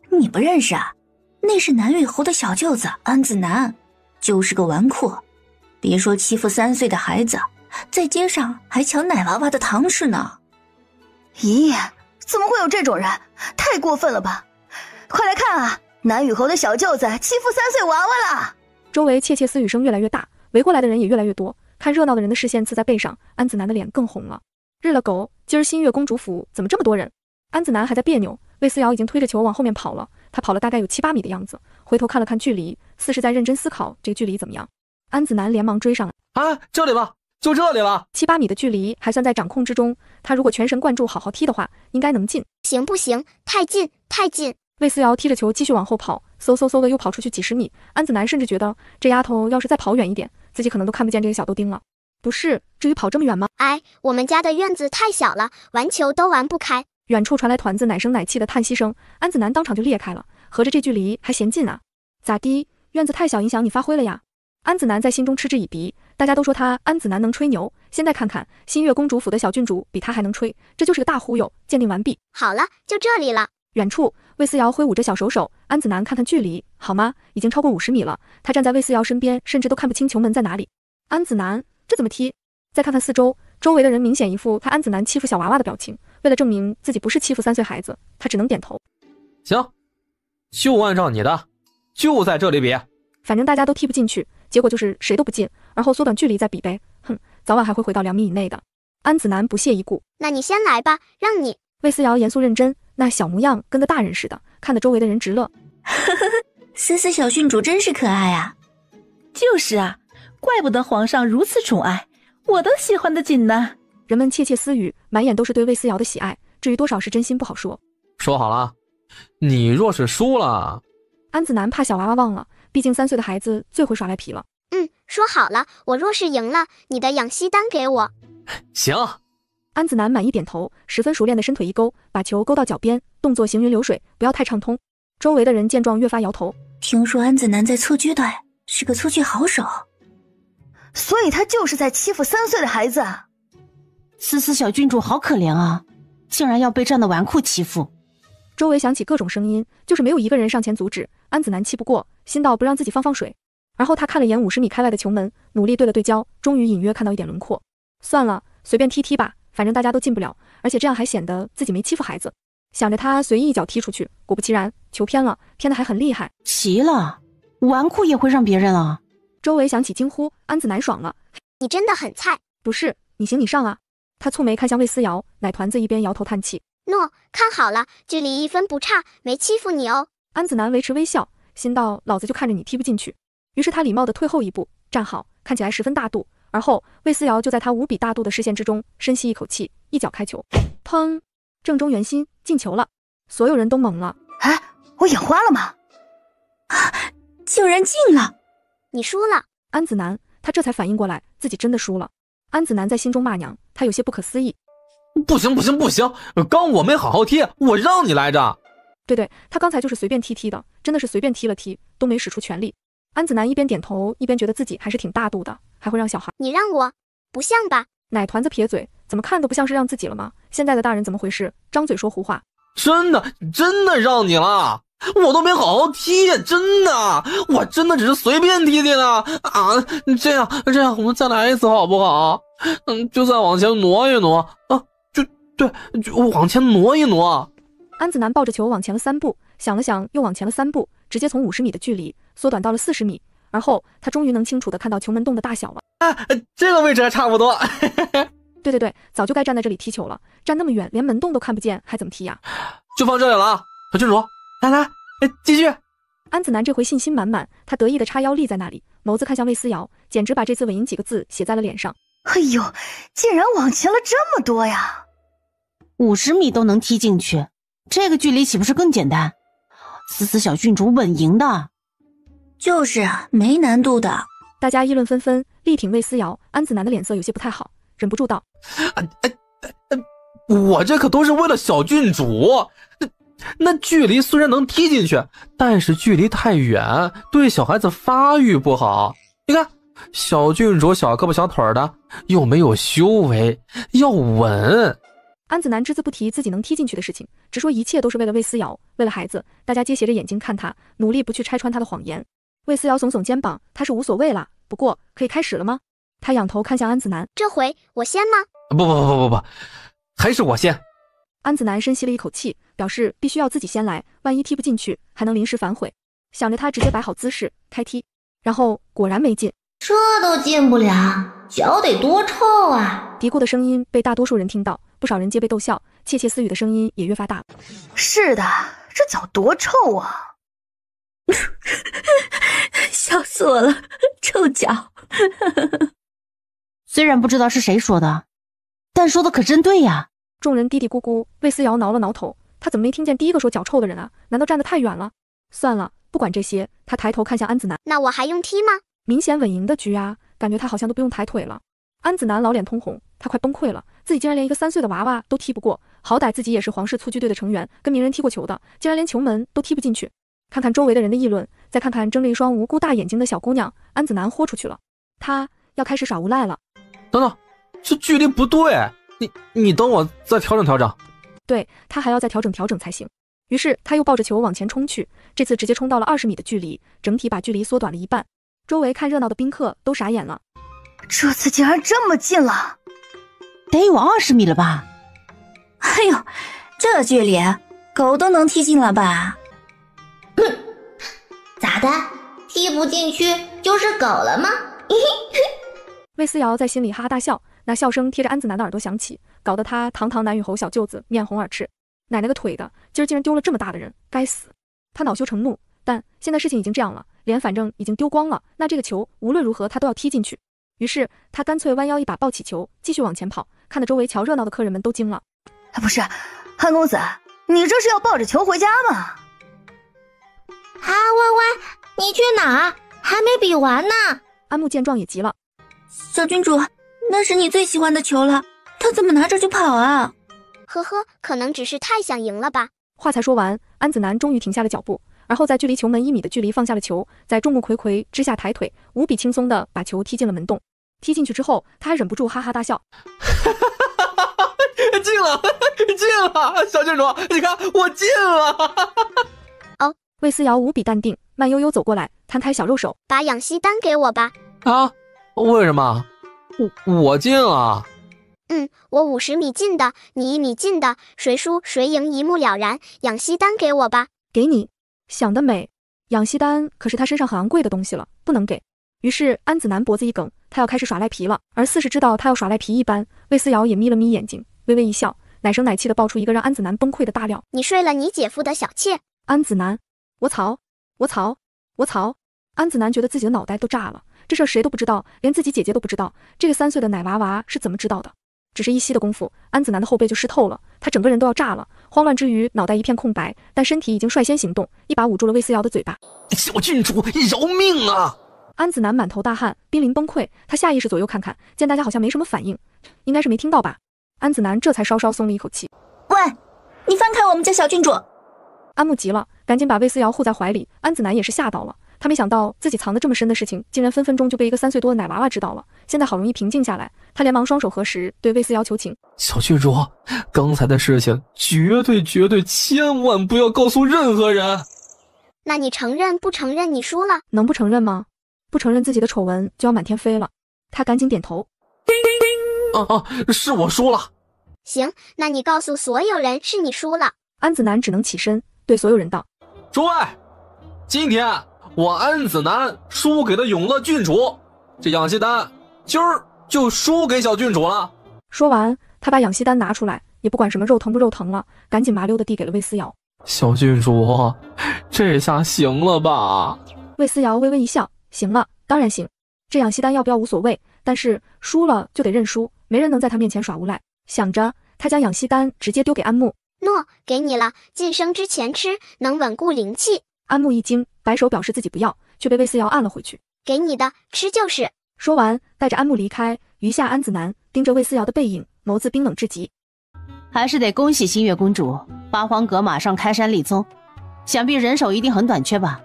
你不认识啊？那是南雨侯的小舅子安子南，就是个纨绔。别说欺负3岁的孩子，在街上还抢奶娃娃的糖吃呢。咦，怎么会有这种人？太过分了吧！快来看啊，南雨侯的小舅子欺负3岁娃娃了！周围窃窃私语声越来越大，围过来的人也越来越多。看热闹的人的视线刺在背上，安子南的脸更红了。日了狗，今儿新月公主府怎么这么多人？安子南还在别扭，魏思瑶已经推着球往后面跑了。他跑了大概有7、8米的样子，回头看了看距离，似是在认真思考这个距离怎么样。安子南连忙追上来。啊，这里吧，就这里了。7、8米的距离还算在掌控之中，他如果全神贯注好好踢的话，应该能进。行不行？太近太近！魏思瑶踢着球继续往后跑，嗖的又跑出去几10米。安子南甚至觉得这丫头要是再跑远一点，自己可能都看不见这个小豆丁了。不是，至于跑这么远吗？哎，我们家的院子太小了，玩球都玩不开。远处传来团子奶声奶气的叹息声，安子南当场就裂开了，合着这距离还嫌近啊？咋的？院子太小影响你发挥了呀？安子南在心中嗤之以鼻，大家都说他安子南能吹牛，现在看看新月公主府的小郡主比他还能吹，这就是个大忽悠。鉴定完毕，好了，就这里了。远处魏思瑶挥舞着小手手，安子南看看距离，好吗？已经超过50米了。他站在魏思瑶身边，甚至都看不清球门在哪里。安子南，这怎么踢？再看看四周，周围的人明显一副看安子南欺负小娃娃的表情。为了证明自己不是欺负3岁孩子，他只能点头。行，就按照你的，就在这里比。反正大家都踢不进去，结果就是谁都不进，而后缩短距离再比呗。哼，早晚还会回到2米以内的。安子南不屑一顾。那你先来吧，让你。魏思瑶严肃认真，那小模样跟个大人似的，看得周围的人直乐。思思小郡主真是可爱啊。就是啊，怪不得皇上如此宠爱，我都喜欢得紧呢。人们窃窃私语，满眼都是对魏思瑶的喜爱，至于多少是真心不好说。说好了，你若是输了，安子南怕小娃娃忘了，毕竟3岁的孩子最会耍赖皮了。说好了，我若是赢了，你的养息丹给我。行。安子南满意点头，十分熟练的伸腿一勾，把球勾到脚边，动作行云流水，不要太畅通。周围的人见状越发摇头。听说安子南在蹴鞠队是个蹴鞠好手，所以他就是在欺负3岁的孩子。思思小郡主好可怜啊，竟然要被这样的纨绔欺负。周围响起各种声音，就是没有一个人上前阻止。安子南气不过，心道不让自己放水。而后他看了眼50米开外的球门，努力对了对焦，终于隐约看到一点轮廓。算了，随便踢踢吧，反正大家都进不了，而且这样还显得自己没欺负孩子。想着他随意一脚踢出去，果不其然，球偏了，偏的还很厉害。奇了，纨绔也会让别人啊！周围响起惊呼，安子南爽了。你真的很菜。不是，你行你上啊。他蹙眉看向魏思瑶，奶团子一边摇头叹气。诺，看好了，距离1分不差，没欺负你哦。安子南维持微笑，心道老子就看着你踢不进去。于是他礼貌地退后一步，站好，看起来十分大度。而后魏思瑶就在他无比大度的视线之中，深吸一口气，一脚开球，砰！正中圆心，进球了。所有人都懵了。哎，我眼花了吗？竟然进了！你输了。安子南，他这才反应过来，自己真的输了。安子南在心中骂娘，他有些不可思议。不行，刚我没好好踢，我让你来着。对，他刚才就是随便踢的，真的是随便踢了踢，都没使出全力。安子南一边点头，一边觉得自己还是挺大度的，还会让小孩。你让我？不像吧？奶团子撇嘴，怎么看都不像是让自己了吗？现在的大人怎么回事？张嘴说胡话。真的让你了，我都没好好踢，真的，我真的只是随便踢的啊！这样，我们再来一次好不好？就再往前挪一挪啊！就往前挪一挪。安子南抱着球往前了3步，想了想，又往前了3步，直接从50米的距离缩短到了40米。而后他终于能清楚地看到球门洞的大小了。这个位置还差不多。对，早就该站在这里踢球了，站那么远，连门洞都看不见，还怎么踢呀？就放这里了啊，小郡主，来，继续。安子南这回信心满满，他得意地叉腰立在那里，眸子看向魏思瑶，简直把这次稳赢几个字写在了脸上。哎呦，竟然往前了这么多呀！ 50米都能踢进去，这个距离岂不是更简单？思思小郡主稳赢的。就是啊，没难度的。大家议论纷纷，力挺魏思瑶。安子南的脸色有些不太好，忍不住道：我这可都是为了小郡主。那距离虽然能踢进去，但是距离太远，对小孩子发育不好。你看，小郡主小胳膊小腿的，又没有修为，要稳。安子南只字不提自己能踢进去的事情，只说一切都是为了魏思瑶，为了孩子。大家皆斜着眼睛看他，努力不去拆穿他的谎言。魏思瑶耸耸肩膀，他是无所谓啦。不过可以开始了吗？他仰头看向安子南，这回我先吗？不，还是我先。安子南深吸了一口气，表示必须要自己先来，万一踢不进去，还能临时反悔。想着他直接摆好姿势开踢，然后果然没进。这都进不了，脚得多臭啊！嘀咕的声音被大多数人听到，不少人皆被逗笑，窃窃私语的声音也越发大。是的，这脚多臭啊！笑死我了，臭脚！虽然不知道是谁说的，但说的可真对呀。众人嘀嘀咕咕，魏思瑶挠了挠头，他怎么没听见第一个说脚臭的人啊？难道站得太远了？算了，不管这些，他抬头看向安子南。那我还用踢吗？明显稳赢的局啊，感觉他好像都不用抬腿了。安子南老脸通红，他快崩溃了，自己竟然连一个3岁的娃娃都踢不过，好歹自己也是皇室蹴鞠队的成员，跟名人踢过球的，竟然连球门都踢不进去。看看周围的人的议论，再看看睁着一双无辜大眼睛的小姑娘，安子南豁出去了，他要开始耍无赖了。等等，这距离不对，你等我再调整调整。对，他还要再调整才行。于是他又抱着球往前冲去，这次直接冲到了20米的距离，整体把距离缩短了一半。周围看热闹的宾客都傻眼了，这次竟然这么近了，得有20米了吧？哎呦，这距离狗都能踢进了吧？咋的？踢不进去就是狗了吗？魏思瑶在心里哈哈大笑，那笑声贴着安子南的耳朵响起，搞得他堂堂南雨侯小舅子面红耳赤。奶奶个腿的，今儿竟然丢了这么大的人，该死！他恼羞成怒，但现在事情已经这样了，脸反正已经丢光了，那这个球无论如何他都要踢进去。于是他干脆弯腰一把抱起球，继续往前跑，看得周围瞧热闹的客人们都惊了。不是，韩公子，你这是要抱着球回家吗？啊，歪歪，你去哪儿？还没比完呢。安木见状也急了，小郡主，那是你最喜欢的球了，他怎么拿着就跑啊？呵呵，可能只是太想赢了吧。话才说完，安子南终于停下了脚步，而后在距离球门1米的距离放下了球，在众目睽睽之下抬腿，无比轻松地把球踢进了门洞。踢进去之后，他还忍不住哈哈大笑。进了，小郡主，你看我进了。哦，魏思瑶无比淡定，慢悠悠走过来，摊开小肉手，把养息丹给我吧。啊？为什么？我进了。我50米进的，你1米进的，谁输谁赢一目了然。养息丹给我吧。给你，想得美。养息丹可是他身上很昂贵的东西了，不能给。于是安子南脖子一梗，他要开始耍赖皮了。而似是知道他要耍赖皮一般，魏思瑶也眯了眯眼睛，微微一笑，奶声奶气地爆出一个让安子南崩溃的大料：你睡了你姐夫的小妾。安子南，我操！安子南觉得自己的脑袋都炸了，这事儿谁都不知道，连自己姐姐都不知道，这个3岁的奶娃娃是怎么知道的？只是一息的功夫，安子南的后背就湿透了，他整个人都要炸了，慌乱之余，脑袋一片空白，但身体已经率先行动，一把捂住了魏思瑶的嘴巴。小郡主，饶命啊！安子南满头大汗，濒临崩溃，他下意识左右看看，见大家好像没什么反应，应该是没听到吧。安子南这才稍稍松了一口气。喂，你放开我们家小郡主！安木急了，赶紧把魏思瑶护在怀里。安子南也是吓到了，他没想到自己藏得这么深的事情，竟然分分钟就被一个3岁多的奶娃娃知道了。现在好容易平静下来，他连忙双手合十，对魏思瑶求情：小郡主，刚才的事情绝对千万不要告诉任何人。那你承认不承认你输了？能不承认吗？不承认自己的丑闻就要满天飞了。他赶紧点头。是我输了。行，那你告诉所有人是你输了。安子南只能起身对所有人道：诸位，今天我安子南输给了永乐郡主，这养息丹今儿就输给小郡主了。说完，他把养息丹拿出来，也不管什么肉疼不肉疼了，赶紧麻溜地递给了魏思瑶。小郡主，这下行了吧？魏思瑶微微一笑：行了，当然行。这养息丹要不要无所谓，但是输了就得认输，没人能在他面前耍无赖。想着，他将养息丹直接丢给安木。喏，给你了，晋升之前吃，能稳固灵气。安木一惊，摆手表示自己不要，却被魏思瑶按了回去。给你的，吃就是。说完，带着安木离开。余下安子南盯着魏思瑶的背影，眸子冰冷至极。还是得恭喜新月公主，八荒阁马上开山立宗，想必人手一定很短缺吧？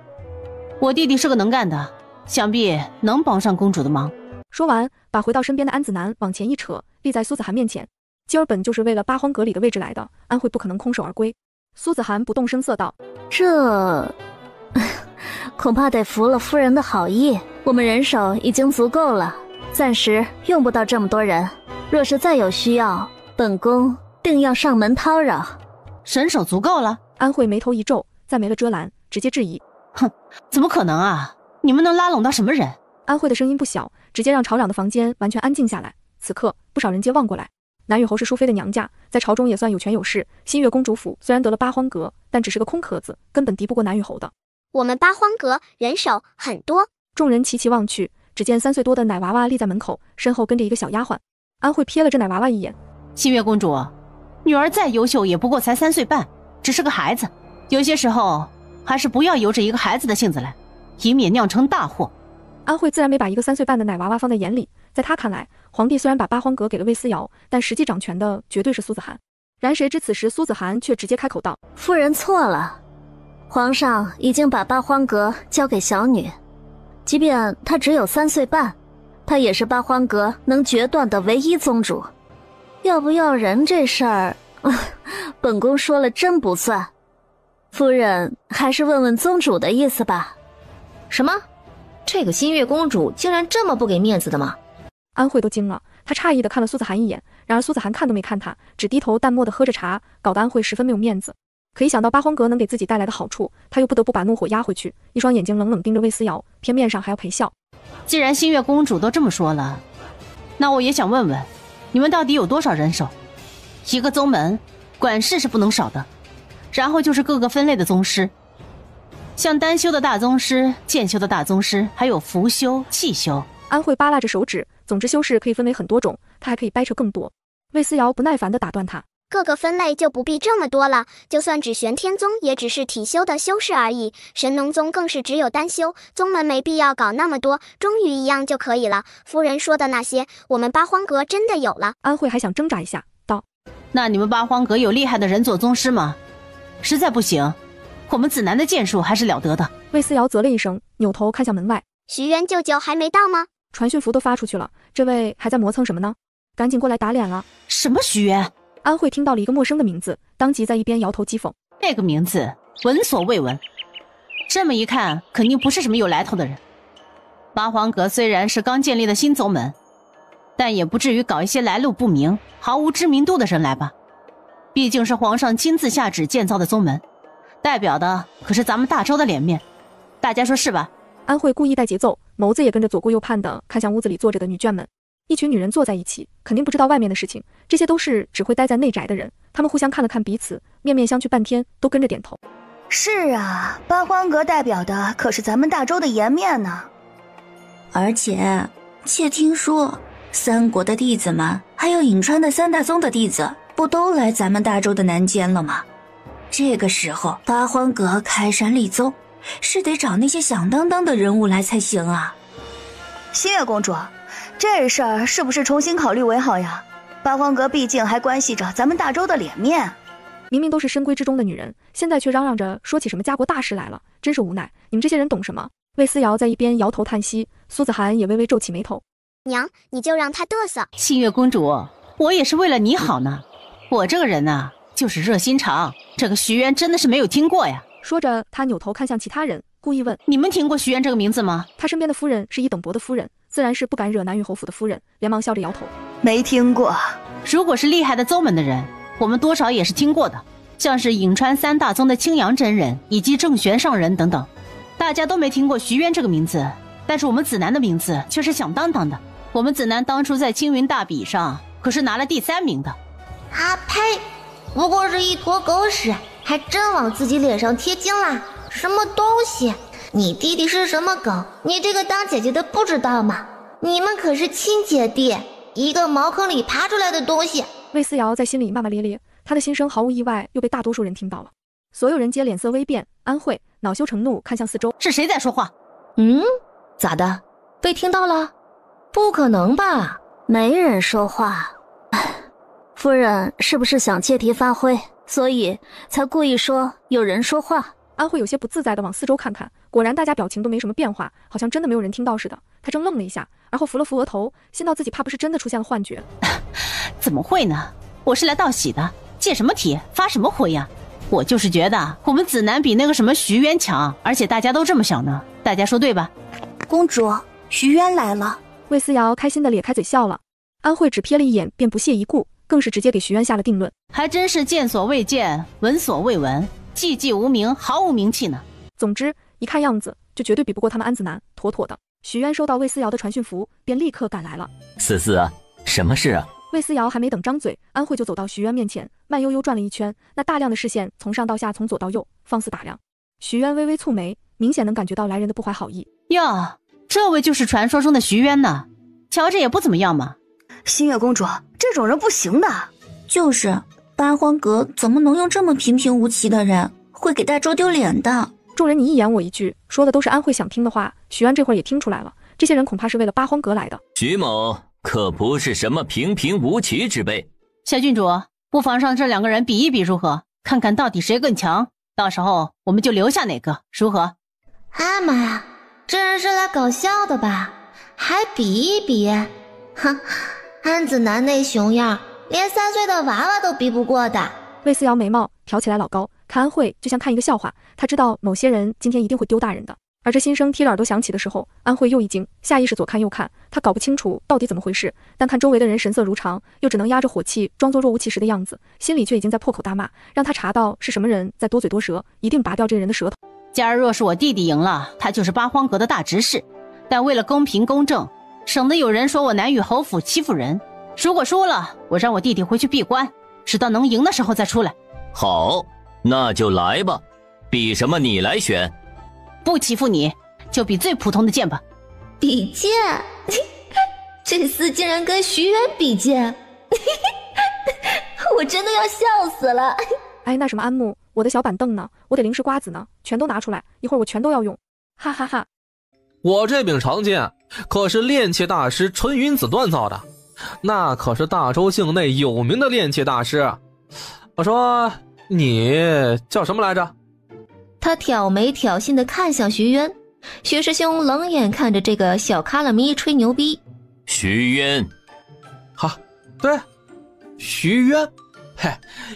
我弟弟是个能干的，想必能帮上公主的忙。说完，把回到身边的安子南往前一扯，立在苏子涵面前。今儿本就是为了八荒阁里的位置来的，安慧不可能空手而归。苏子涵不动声色道：“这恐怕得服了夫人的好意。我们人手已经足够了，暂时用不到这么多人。若是再有需要，本宫定要上门叨扰。”人手足够了？安慧眉头一皱，再没了遮拦，直接质疑：“哼，怎么可能啊？你们能拉拢到什么人？”安慧的声音不小，直接让朝长的房间完全安静下来。此刻，不少人皆望过来。南雨侯是淑妃的娘家，在朝中也算有权有势。新月公主府虽然得了八荒阁，但只是个空壳子，根本敌不过南雨侯的。我们八荒阁人手很多。众人齐齐望去，只见3岁多的奶娃娃立在门口，身后跟着一个小丫鬟。安慧瞥了这奶娃娃一眼，新月公主，女儿再优秀也不过才3岁半，只是个孩子，有些时候还是不要由着一个孩子的性子来，以免酿成大祸。安慧自然没把一个3岁半的奶娃娃放在眼里，在她看来，皇帝虽然把八荒阁给了魏思瑶，但实际掌权的绝对是苏子涵。然谁知此时苏子涵却直接开口道：“夫人错了，皇上已经把八荒阁交给小女，即便她只有3岁半，她也是八荒阁能决断的唯一宗主。要不要人这事儿，本宫说了真不算。夫人还是问问宗主的意思吧。”什么？这个新月公主竟然这么不给面子的吗？安慧都惊了，她诧异地看了苏子涵一眼，然而苏子涵看都没看她，只低头淡漠地喝着茶，搞得安慧十分没有面子。可一想到八荒阁能给自己带来的好处，她又不得不把怒火压回去，一双眼睛冷冷盯着魏思瑶，偏面上还要陪笑。既然新月公主都这么说了，那我也想问问，你们到底有多少人手？一个宗门，管事是不能少的，然后就是各个分类的宗师。像丹修的大宗师、剑修的大宗师，还有符修、气修。安慧扒拉着手指，总之修士可以分为很多种，她还可以掰扯更多。魏思瑶不耐烦地打断她：“各个分类就不必这么多了，就算只玄天宗也只是体修的修士而已，神农宗更是只有丹修，宗门没必要搞那么多，忠于一样就可以了。夫人说的那些，我们八荒阁真的有了。”安慧还想挣扎一下，道：“那你们八荒阁有厉害的人做宗师吗？实在不行，我们子南的剑术还是了得的。”魏思瑶啧了一声，扭头看向门外：“徐渊舅舅还没到吗？”传讯符都发出去了，这位还在磨蹭什么呢？赶紧过来打脸了！什么徐渊？安慧听到了一个陌生的名字，当即在一边摇头讥讽：“这个名字闻所未闻，这么一看，肯定不是什么有来头的人。八荒阁虽然是刚建立的新宗门，但也不至于搞一些来路不明、毫无知名度的人来吧？毕竟是皇上亲自下旨建造的宗门，代表的可是咱们大周的脸面，大家说是吧？”安慧故意带节奏，眸子也跟着左顾右盼地看向屋子里坐着的女眷们。一群女人坐在一起，肯定不知道外面的事情，这些都是只会待在内宅的人。她们互相看了看彼此，面面相觑半天，都跟着点头。是啊，八荒阁代表的可是咱们大周的颜面呢。而且，妾听说三国的弟子们，还有颍川的3大宗的弟子，不都来咱们大周的南间了吗？这个时候，八荒阁开山立宗，是得找那些响当当的人物来才行啊。新月公主，这事儿是不是重新考虑为好呀？八荒阁毕竟还关系着咱们大周的脸面。明明都是深闺之中的女人，现在却嚷嚷着说起什么家国大事来了，真是无奈。你们这些人懂什么？魏思瑶在一边摇头叹息，苏子涵也微微皱起眉头。娘，你就让他嘚瑟。新月公主，我也是为了你好呢。我这个人啊，就是热心肠，这个徐渊真的是没有听过呀。说着，他扭头看向其他人，故意问：“你们听过徐渊这个名字吗？”他身边的夫人是一等伯的夫人，自然是不敢惹南雨侯府的夫人，连忙笑着摇头：“没听过。”如果是厉害的宗门的人，我们多少也是听过的，像是颍川3大宗的青阳真人以及郑玄上人等等，大家都没听过徐渊这个名字，但是我们子南的名字却是响当当的。我们子南当初在青云大比上可是拿了第3名的。啊呸！不过是一坨狗屎，还真往自己脸上贴金啦！什么东西？你弟弟是什么梗？你这个当姐姐的不知道吗？你们可是亲姐弟，一个茅坑里爬出来的东西。魏思瑶在心里骂骂咧咧，他的心声毫无意外又被大多数人听到了。所有人皆脸色微变，安慧恼羞成怒，看向四周，是谁在说话？咋的？被听到了？不可能吧？没人说话。夫人是不是想借题发挥，所以才故意说有人说话？安慧有些不自在地往四周看看，果然大家表情都没什么变化，好像真的没有人听到似的。她正愣了一下，而后扶了扶额头，心道自己怕不是真的出现了幻觉。怎么会呢？我是来道喜的，借什么题发什么挥呀？我就是觉得我们子南比那个什么徐渊强，而且大家都这么想呢，大家说对吧？公主，徐渊来了。魏思瑶开心地咧开嘴笑了。安慧只瞥了一眼便不屑一顾，更是直接给徐渊下了定论。还真是见所未见，闻所未闻，寂寂无名，毫无名气呢。总之一看样子就绝对比不过他们安子南，妥妥的。徐渊收到魏思瑶的传讯符，便立刻赶来了。思思啊，什么事啊？魏思瑶还没等张嘴，安慧就走到徐渊面前，慢悠悠转了一圈，那大量的视线从上到下，从左到右，放肆打量。徐渊微微蹙眉，明显能感觉到来人的不怀好意。哟，这位就是传说中的徐渊呢，瞧着也不怎么样嘛。新月公主，这种人不行的。就是八荒阁怎么能用这么平平无奇的人，会给大周丢脸的。众人你一言我一句，说的都是安慧想听的话。徐安这会儿也听出来了，这些人恐怕是为了八荒阁来的。徐某可不是什么平平无奇之辈。小郡主，不妨让这两个人比一比如何？看看到底谁更强，到时候我们就留下哪个，如何？啊妈呀，这人是来搞笑的吧？还比一比？哼，安子南那熊样，连3岁的娃娃都比不过的。魏思瑶眉毛挑起来老高，看安慧就像看一个笑话。他知道某些人今天一定会丢大人的。而这心声贴着耳朵响起的时候，安慧又一惊，下意识左看右看，她搞不清楚到底怎么回事，但看周围的人神色如常，又只能压着火气装作若无其事的样子，心里却已经在破口大骂，让他查到是什么人在多嘴多舌，一定拔掉这人的舌头。假如若是我弟弟赢了，他就是八荒阁的大执事，但为了公平公正，省得有人说我南域侯府欺负人。如果输了，我让我弟弟回去闭关，直到能赢的时候再出来。好，那就来吧，比什么你来选。不欺负你，就比最普通的剑吧。比剑？这厮竟然跟徐渊比剑，我真的要笑死了。哎，那什么安木，我的小板凳呢？我得零食瓜子呢，全都拿出来，一会儿我全都要用。哈哈哈。我这柄长剑可是炼器大师纯云子锻造的，那可是大周境内有名的炼器大师。我说你叫什么来着？他挑眉挑衅地看向徐渊，徐师兄冷眼看着这个小卡拉咪吹牛逼。徐渊，好，对，徐渊。嘿，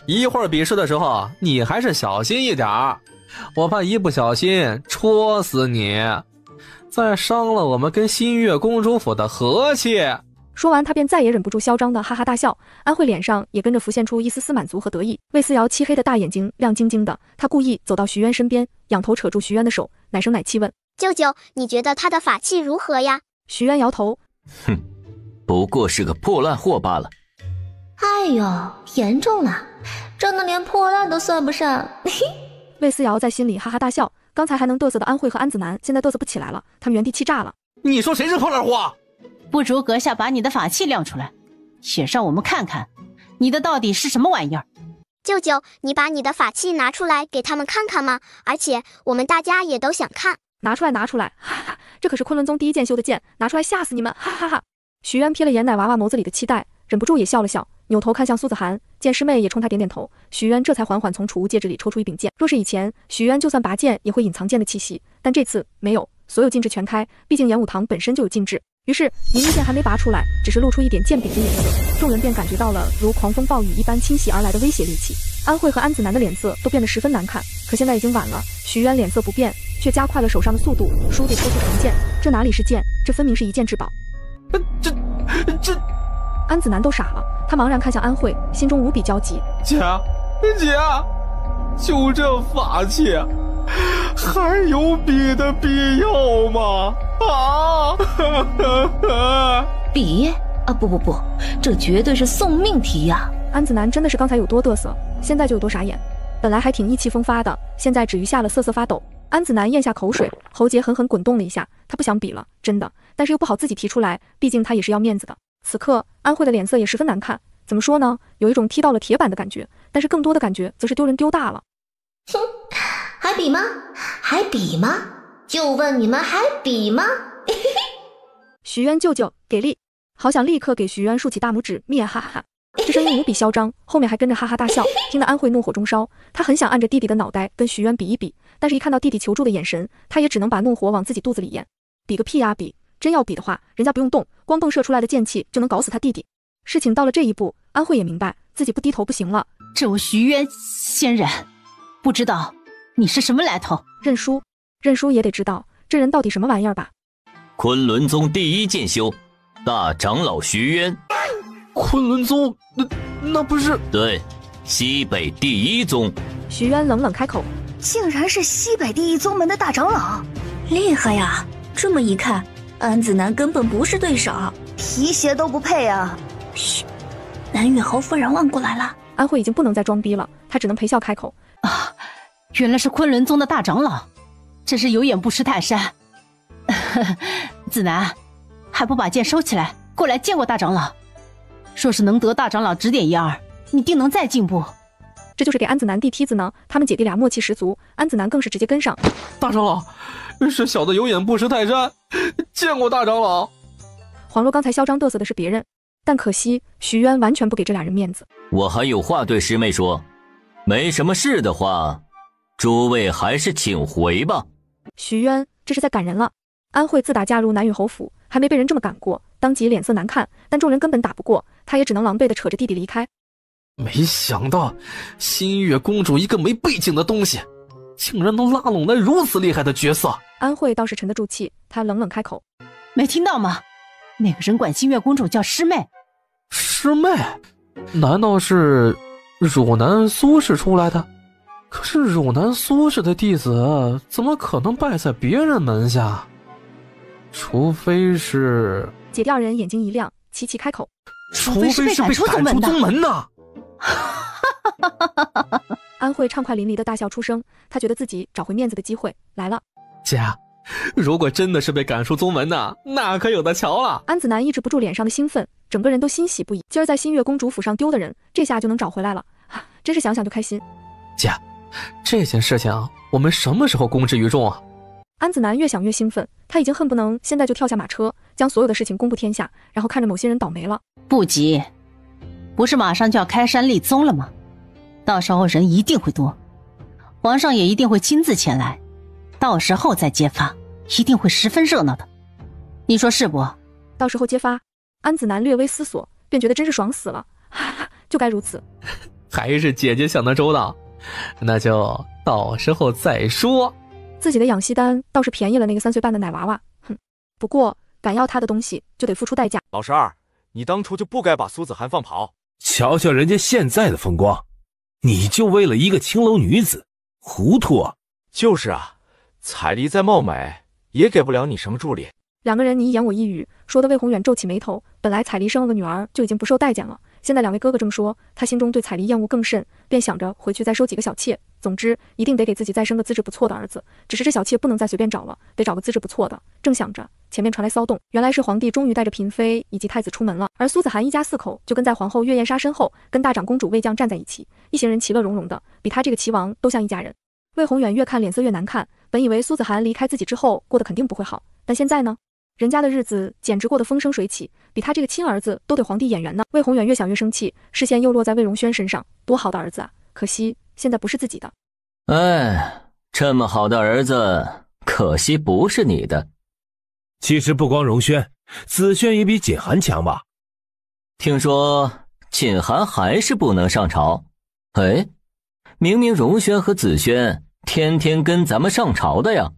一会儿比试的时候你还是小心一点，我怕一不小心戳死你，再伤了我们跟新月公主府的和气。说完他便再也忍不住嚣张的哈哈大笑，安慧脸上也跟着浮现出一丝丝满足和得意。魏思瑶漆黑的大眼睛亮晶晶的，他故意走到徐渊身边，仰头扯住徐渊的手，奶声奶气问：舅舅，你觉得他的法器如何呀？徐渊摇头，哼，不过是个破烂货罢了。哎呦，严重了，真的连破烂都算不上。魏思瑶在心里哈哈大笑，刚才还能嘚瑟的安慧和安子南现在嘚瑟不起来了，他们原地气炸了。你说谁是破烂货？不如阁下把你的法器亮出来，也让我们看看你的到底是什么玩意儿。舅舅，你把你的法器拿出来给他们看看吗？而且我们大家也都想看。拿出来，拿出来，哈哈，这可是昆仑宗第一剑修的剑，拿出来吓死你们，哈哈哈。徐渊瞥了眼奶娃娃眸子里的期待，忍不住也笑了笑，扭头看向苏子涵，见师妹也冲他点点头，徐渊这才缓缓从储物戒指里抽出一柄剑。若是以前，徐渊就算拔剑也会隐藏剑的气息，但这次没有，所有禁制全开，毕竟演武堂本身就有禁制。于是明明剑还没拔出来，只是露出一点剑柄的颜色，众人便感觉到了如狂风暴雨一般侵袭而来的威胁戾气。安慧和安子南的脸色都变得十分难看，可现在已经晚了。徐渊脸色不变，却加快了手上的速度，倏地抽出长剑。这哪里是剑，这分明是一剑至宝。这安子南都傻了，他茫然看向安慧，心中无比焦急。姐，就这法器还有比的必要吗？比啊，不，这绝对是送命题呀！安子南真的是刚才有多嘚瑟，现在就有多傻眼。本来还挺意气风发的，现在止于下了瑟瑟发抖。安子南咽下口水，喉结狠狠滚动了一下，他不想比了，真的，但是又不好自己提出来，毕竟他也是要面子的。此刻安慧的脸色也十分难看，怎么说呢？有一种踢到了铁板的感觉，但是更多的感觉则是丢人丢大了。哼，还比吗？还比吗？就问你们还比吗？徐渊舅舅给力，好想立刻给徐渊竖起大拇指，灭哈哈！这声音无比嚣张，后面还跟着哈哈大笑，听得安慧怒火中烧。他很想按着弟弟的脑袋跟徐渊比一比，但是一看到弟弟求助的眼神，他也只能把怒火往自己肚子里咽。比个屁啊比！真要比的话，人家不用动，光迸射出来的剑气就能搞死他弟弟。事情到了这一步，安慧也明白自己不低头不行了。这位徐渊仙人，不知道你是什么来头？认输，认输也得知道这人到底什么玩意儿吧。昆仑宗第一剑修，大长老徐渊。昆仑宗，那不是？对，西北第一宗。徐渊冷冷开口，竟然是西北第一宗门的大长老，厉害呀！这么一看，安子南根本不是对手，皮鞋都不配啊！嘘，南雨侯夫人望过来了。安慧已经不能再装逼了，她只能陪笑开口啊，原来是昆仑宗的大长老，真是有眼不识泰山。子南，还不把剑收起来，过来见过大长老。说是能得大长老指点一二，你定能再进步。这就是给安子南递梯子呢，他们姐弟俩默契十足，安子南更是直接跟上。大长老，是小的有眼不识泰山，见过大长老。黄罗刚才嚣张嘚瑟的是别人，但可惜徐渊完全不给这俩人面子。我还有话对师妹说，没什么事的话，诸位还是请回吧。徐渊这是在赶人了。安慧自打嫁入南雨侯府，还没被人这么赶过，当即脸色难看，但众人根本打不过，她也只能狼狈地扯着弟弟离开。没想到新月公主一个没背景的东西，竟然能拉拢来如此厉害的角色。安慧倒是沉得住气，她冷冷开口，没听到吗？那个人管新月公主叫师妹。师妹？难道是汝南苏氏出来的？可是汝南苏氏的弟子怎么可能拜在别人门下？除非是……姐弟二人眼睛一亮，齐齐开口，除非是被赶出宗门呢。安慧畅快淋漓的大笑出声，她觉得自己找回面子的机会来了。姐，如果真的是被赶出宗门呢，那可有的瞧了。安子南抑制不住脸上的兴奋，整个人都欣喜不已。今儿在新月公主府上丢的人，这下就能找回来了，真是想想就开心。姐，这件事情我们什么时候公之于众啊？安子南越想越兴奋，他已经恨不能现在就跳下马车，将所有的事情公布天下，然后看着某些人倒霉了。不急，不是马上就要开山立宗了吗？到时候人一定会多，皇上也一定会亲自前来，到时候再揭发，一定会十分热闹的。你说是不？到时候揭发，安子南略微思索，便觉得真是爽死了，就该如此。还是姐姐想得周到，那就到时候再说。自己的养息丹倒是便宜了那个3岁半的奶娃娃，哼！不过敢要他的东西，就得付出代价。老十二，你当初就不该把苏子涵放跑。瞧瞧人家现在的风光，你就为了一个青楼女子，糊涂啊！就是啊，彩丽再貌美，也给不了你什么助力。两个人你一言我一语，说的魏宏远皱起眉头。本来彩丽生了个女儿就已经不受待见了，现在两位哥哥这么说，他心中对彩丽厌恶更甚，便想着回去再收几个小妾。总之一定得给自己再生个资质不错的儿子，只是这小妾不能再随便找了，得找个资质不错的。正想着，前面传来骚动，原来是皇帝终于带着嫔妃以及太子出门了，而苏子涵一家4口就跟在皇后月燕莎身后，跟大长公主魏将站在一起，一行人其乐融融的，比他这个齐王都像一家人。魏宏远越看脸色越难看，本以为苏子涵离开自己之后过得肯定不会好，但现在呢，人家的日子简直过得风生水起，比他这个亲儿子都得皇帝眼缘呢。魏宏远越想越生气，视线又落在魏荣轩身上，多好的儿子啊，可惜现在不是自己的。哎，这么好的儿子，可惜不是你的。其实不光荣轩，子轩也比锦涵强吧？听说锦涵还是不能上朝。哎，明明荣轩和子轩天天跟咱们上朝的呀。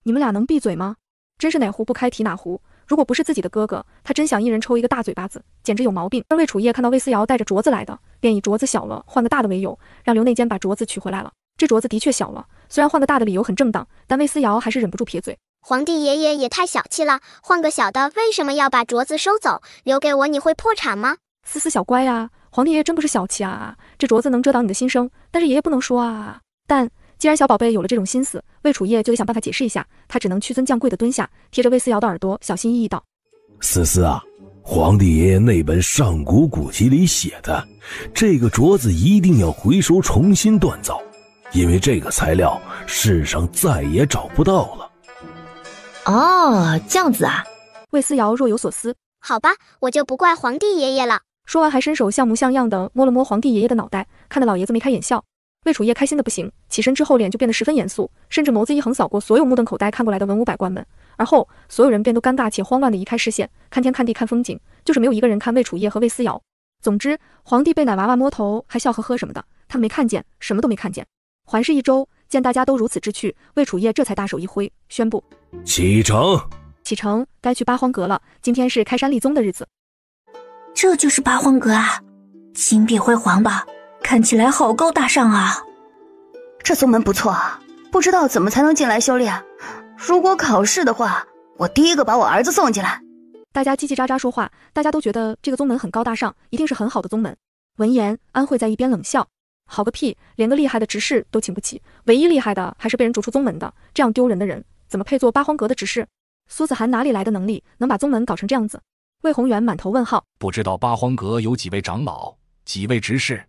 你们俩能闭嘴吗？真是哪壶不开提哪壶。如果不是自己的哥哥，他真想一人抽一个大嘴巴子，简直有毛病。而魏楚烨看到魏思瑶带着镯子来的，便以镯子小了换个大的为由，让刘内监把镯子取回来了。这镯子的确小了，虽然换个大的理由很正当，但魏思瑶还是忍不住撇嘴。皇帝爷爷也太小气了，换个小的为什么要把镯子收走？留给我你会破产吗？思思小乖啊，皇帝爷爷真不是小气啊，这镯子能遮挡你的心声，但是爷爷不能说啊。但既然小宝贝有了这种心思，魏楚烨就得想办法解释一下，他只能屈尊降贵的蹲下，贴着魏思瑶的耳朵小心翼翼道：思思啊，皇帝爷爷那本上古古籍里写的，这个镯子一定要回收重新锻造，因为这个材料世上再也找不到了。哦，这样子啊。魏思瑶若有所思。好吧，我就不怪皇帝爷爷了。说完还伸手像模像样的摸了摸皇帝爷爷的脑袋，看得老爷子眉开眼笑。魏楚业开心的不行，起身之后脸就变得十分严肃，甚至眸子一横扫过所有目瞪口呆看过来的文武百官们，而后所有人便都尴尬且慌乱的移开视线，看天看地看风景，就是没有一个人看魏楚业和魏思瑶。总之，皇帝被奶娃娃摸头还笑呵呵什么的，他们没看见，什么都没看见。环视一周，见大家都如此知趣，魏楚业这才大手一挥，宣布启程。启程，该去八荒阁了，今天是开山立宗的日子。这就是八荒阁啊，金碧辉煌吧，看起来好高大上啊。这宗门不错啊，不知道怎么才能进来修炼。如果考试的话，我第一个把我儿子送进来。大家叽叽喳喳说话，大家都觉得这个宗门很高大上，一定是很好的宗门。闻言，安慧在一边冷笑：好个屁，连个厉害的执事都请不起，唯一厉害的还是被人逐出宗门的，这样丢人的人怎么配做八荒阁的执事？苏子涵哪里来的能力，能把宗门搞成这样子？魏宏远满头问号，不知道八荒阁有几位长老，几位执事，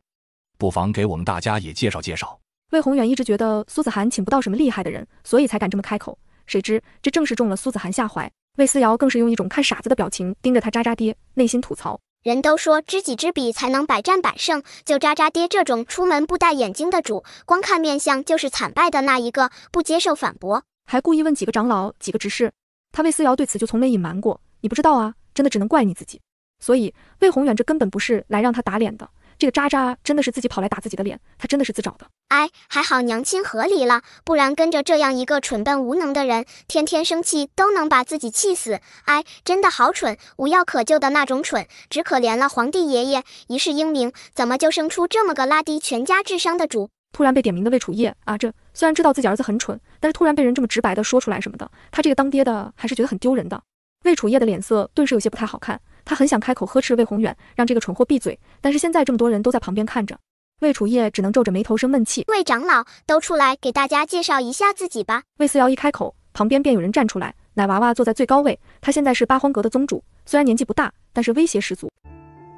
不妨给我们大家也介绍介绍。魏宏远一直觉得苏子涵请不到什么厉害的人，所以才敢这么开口，谁知这正是中了苏子涵下怀。魏思瑶更是用一种看傻子的表情盯着他渣渣爹，内心吐槽：人都说知己知彼才能百战百胜，就渣渣爹这种出门不带眼睛的主，光看面相就是惨败的那一个，不接受反驳，还故意问几个长老几个执事。他魏思瑶对此就从没隐瞒过，你不知道啊，真的只能怪你自己。所以魏宏远这根本不是来让他打脸的，这个渣渣真的是自己跑来打自己的脸，他真的是自找的。哎，还好娘亲合理了，不然跟着这样一个蠢笨无能的人，天天生气都能把自己气死。哎，真的好蠢，无药可救的那种蠢，只可怜了皇帝爷爷，一世英名，怎么就生出这么个拉低全家智商的主？突然被点名的魏楚业啊，这虽然知道自己儿子很蠢，但是突然被人这么直白的说出来什么的，他这个当爹的还是觉得很丢人的。魏楚业的脸色顿时有些不太好看，他很想开口呵斥魏宏远，让这个蠢货闭嘴，但是现在这么多人都在旁边看着，魏楚业只能皱着眉头生闷气。魏长老，都出来给大家介绍一下自己吧。魏思瑶一开口，旁边便有人站出来，奶娃娃坐在最高位，他现在是八荒阁的宗主，虽然年纪不大，但是威胁十足。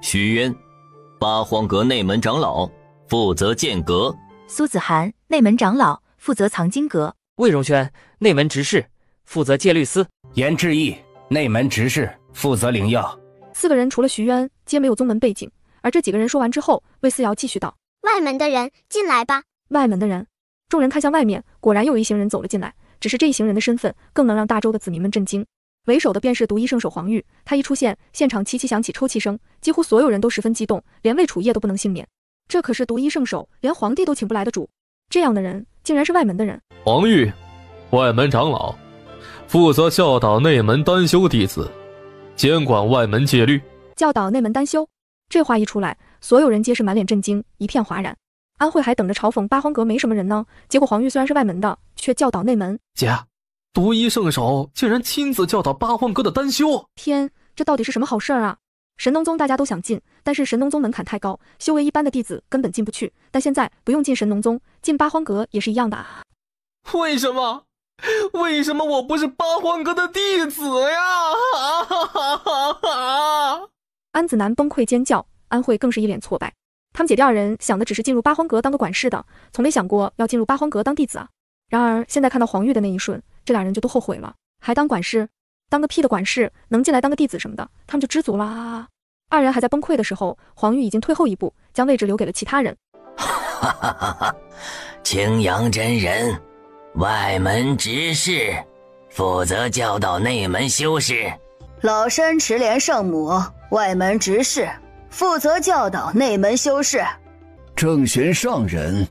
许渊，八荒阁内门长老，负责剑阁。苏子涵，内门长老，负责藏经阁。魏荣轩，内门执事，负责戒律司。严志毅，内门执事，负责领药。4个人除了徐渊，皆没有宗门背景。而这几个人说完之后，魏思瑶继续道：外门的人进来吧。外门的人。众人看向外面，果然又有一行人走了进来，只是这一行人的身份更能让大周的子民们震惊。为首的便是独一圣手黄玉，他一出现，现场齐齐响起抽泣声，几乎所有人都十分激动，连魏楚业都不能幸免。这可是独一圣手，连皇帝都请不来的主，这样的人竟然是外门的人。黄玉，外门长老，负责教导内门单修弟子，监管外门戒律。教导内门单修，这话一出来，所有人皆是满脸震惊，一片哗然。安慧还等着嘲讽八荒阁没什么人呢，结果黄玉虽然是外门的，却教导内门。姐，独一圣手竟然亲自教导八荒阁的单修，天，这到底是什么好事啊？神农宗大家都想进，但是神农宗门槛太高，修为一般的弟子根本进不去。但现在不用进神农宗，进八荒阁也是一样的啊。为什么？为什么我不是八荒阁的弟子呀？安子南崩溃尖叫，安慧更是一脸挫败。他们姐弟二人想的只是进入八荒阁当个管事的，从没想过要进入八荒阁当弟子啊。然而现在看到黄玉的那一瞬，这俩人就都后悔了。还当管事？当个屁的管事，能进来当个弟子什么的，他们就知足啦。二人还在崩溃的时候，黄玉已经退后一步，将位置留给了其他人。青阳真人，外门执事，负责教导内门修士。老身持莲圣母，外门执事，负责教导内门修士。正玄上人，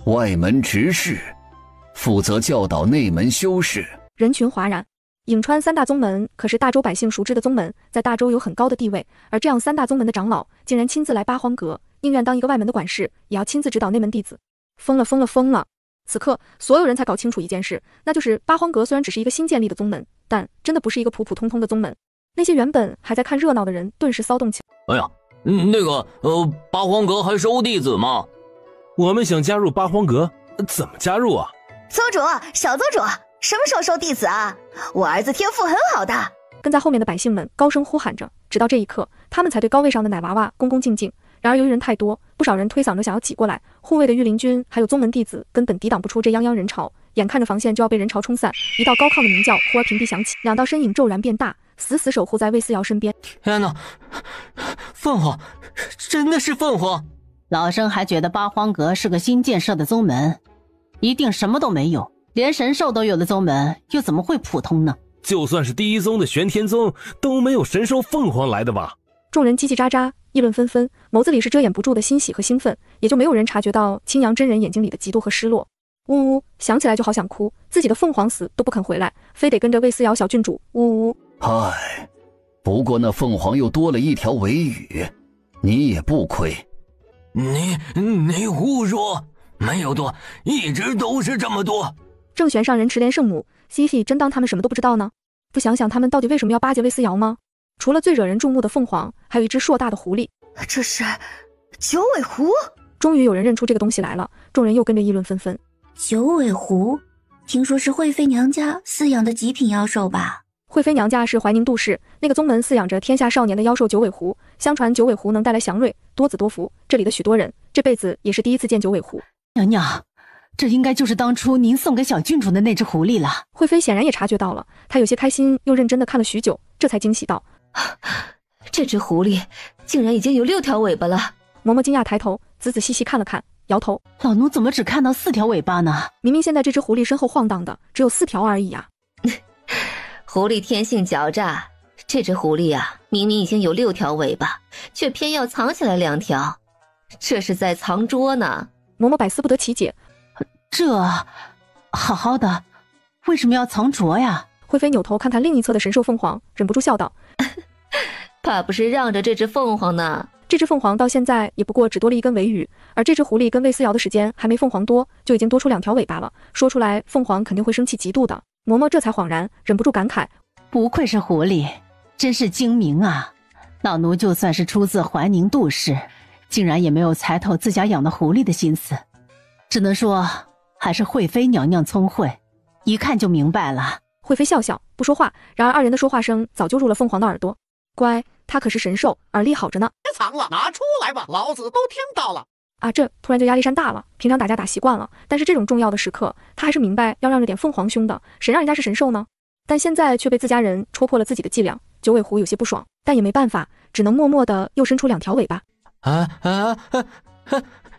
外门执事，负责教导内门修士。人群哗然。颍川三大宗门可是大周百姓熟知的宗门，在大周有很高的地位，而这样三大宗门的长老竟然亲自来八荒阁，宁愿当一个外门的管事，也要亲自指导内门弟子。疯了疯了疯了！此刻所有人才搞清楚一件事，那就是八荒阁虽然只是一个新建立的宗门，但真的不是一个普普通通的宗门。那些原本还在看热闹的人顿时骚动起来。哎呀，那个八荒阁还收弟子吗？我们想加入八荒阁，怎么加入啊？宗主，小宗主，什么时候收弟子啊？我儿子天赋很好的。跟在后面的百姓们高声呼喊着，直到这一刻，他们才对高位上的奶娃娃恭恭敬敬。然而由于人太多，不少人推搡着想要挤过来，护卫的御林军还有宗门弟子根本抵挡不出这泱泱人潮，眼看着防线就要被人潮冲散，一道高亢的鸣叫忽而屏蔽响起，两道身影骤然变大，死死守护在魏思瑶身边。天哪，凤凰，真的是凤凰！老生还觉得八荒阁是个新建设的宗门，一定什么都没有，连神兽都有的宗门又怎么会普通呢？就算是第一宗的玄天宗都没有神兽凤凰来的吧。众人叽叽喳喳，议论纷纷，眸子里是遮掩不住的欣喜和兴奋，也就没有人察觉到青阳真人眼睛里的嫉妒和失落。呜呜，想起来就好想哭，自己的凤凰死都不肯回来，非得跟着魏思瑶小郡主。呜呜。唉，不过那凤凰又多了一条尾羽，你也不亏。你胡说，没有多，一直都是这么多。正悬上人持莲圣母，西西真当他们什么都不知道呢？不想想他们到底为什么要巴结魏思瑶吗？除了最惹人注目的凤凰，还有一只硕大的狐狸。这是九尾狐。终于有人认出这个东西来了，众人又跟着议论纷纷。九尾狐，听说是惠妃娘家饲养的极品妖兽吧？惠妃娘家是怀宁杜氏，那个宗门饲养着天下少年的妖兽九尾狐。相传九尾狐能带来祥瑞，多子多福。这里的许多人这辈子也是第一次见九尾狐。娘娘，这应该就是当初您送给小郡主的那只狐狸了。惠妃显然也察觉到了，她有些开心又认真的看了许久，这才惊喜道：这只狐狸竟然已经有6条尾巴了。嬷嬷惊讶抬头仔仔细细看了看，摇头：老奴怎么只看到4条尾巴呢？明明现在这只狐狸身后晃荡的只有4条而已啊。狐狸天性狡诈，这只狐狸啊，明明已经有6条尾巴，却偏要藏起来2条，这是在藏拙呢。嬷嬷百思不得其解，这好好的为什么要藏拙呀？惠妃扭头看看另一侧的神兽凤凰，忍不住笑道：怕不是让着这只凤凰呢。这只凤凰到现在也不过只多了一根尾羽，而这只狐狸跟魏思瑶的时间还没凤凰多，就已经多出2条尾巴了。说出来凤凰肯定会生气嫉妒的。嬷嬷这才恍然，忍不住感慨：不愧是狐狸，真是精明啊！老奴就算是出自怀宁杜氏，竟然也没有猜透自家养的狐狸的心思，只能说还是惠妃娘娘聪慧，一看就明白了。惠妃笑笑不说话，然而2人的说话声早就入了凤凰的耳朵。乖，他可是神兽，耳力好着呢。别藏了，拿出来吧，老子都听到了。啊，这突然就压力山大了。平常打架打习惯了，但是这种重要的时刻，他还是明白要让着点凤凰兄的，谁让人家是神兽呢？但现在却被自家人戳破了自己的伎俩，九尾狐有些不爽，但也没办法，只能默默的又伸出2条尾巴。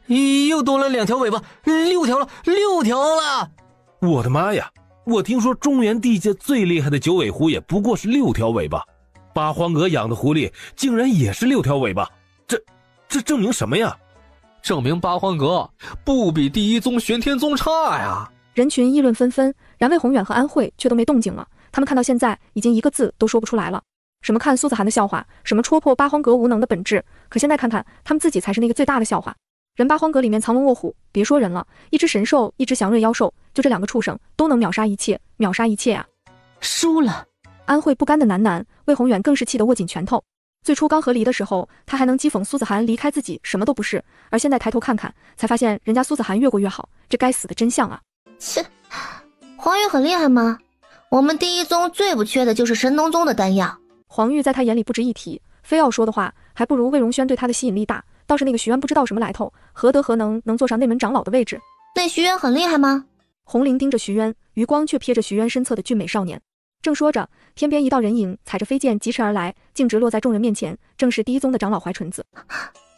又多了2条尾巴，6条了，6条了！我的妈呀！我听说中原地界最厉害的九尾狐也不过是6条尾巴，八荒阁养的狐狸竟然也是6条尾巴，这证明什么呀？证明八荒阁不比第一宗玄天宗差呀！人群议论纷纷，然魏宏远和安慧却都没动静了。他们看到现在已经一个字都说不出来了，什么看苏子涵的笑话，什么戳破八荒阁无能的本质，可现在看看他们自己才是那个最大的笑话。人八荒阁里面藏龙卧虎，别说人了，一只神兽，一只祥瑞妖兽，就这2个畜生都能秒杀一切，秒杀一切啊！输了。安慧不甘的喃喃，魏宏远更是气得握紧拳头。最初刚和离的时候，他还能讥讽苏子涵离开自己什么都不是，而现在抬头看看，才发现人家苏子涵越过越好，这该死的真相啊！切，黄玉很厉害吗？我们第一宗最不缺的就是神农宗的丹药。黄玉在他眼里不值一提，非要说的话，还不如魏荣轩对他的吸引力大。倒是那个徐渊不知道什么来头，何德何能坐上内门长老的位置？那徐渊很厉害吗？红绫盯着徐渊，余光却瞥着徐渊身侧的俊美少年。正说着，天边一道人影踩着飞剑疾驰而来，径直落在众人面前，正是第一宗的长老怀纯子。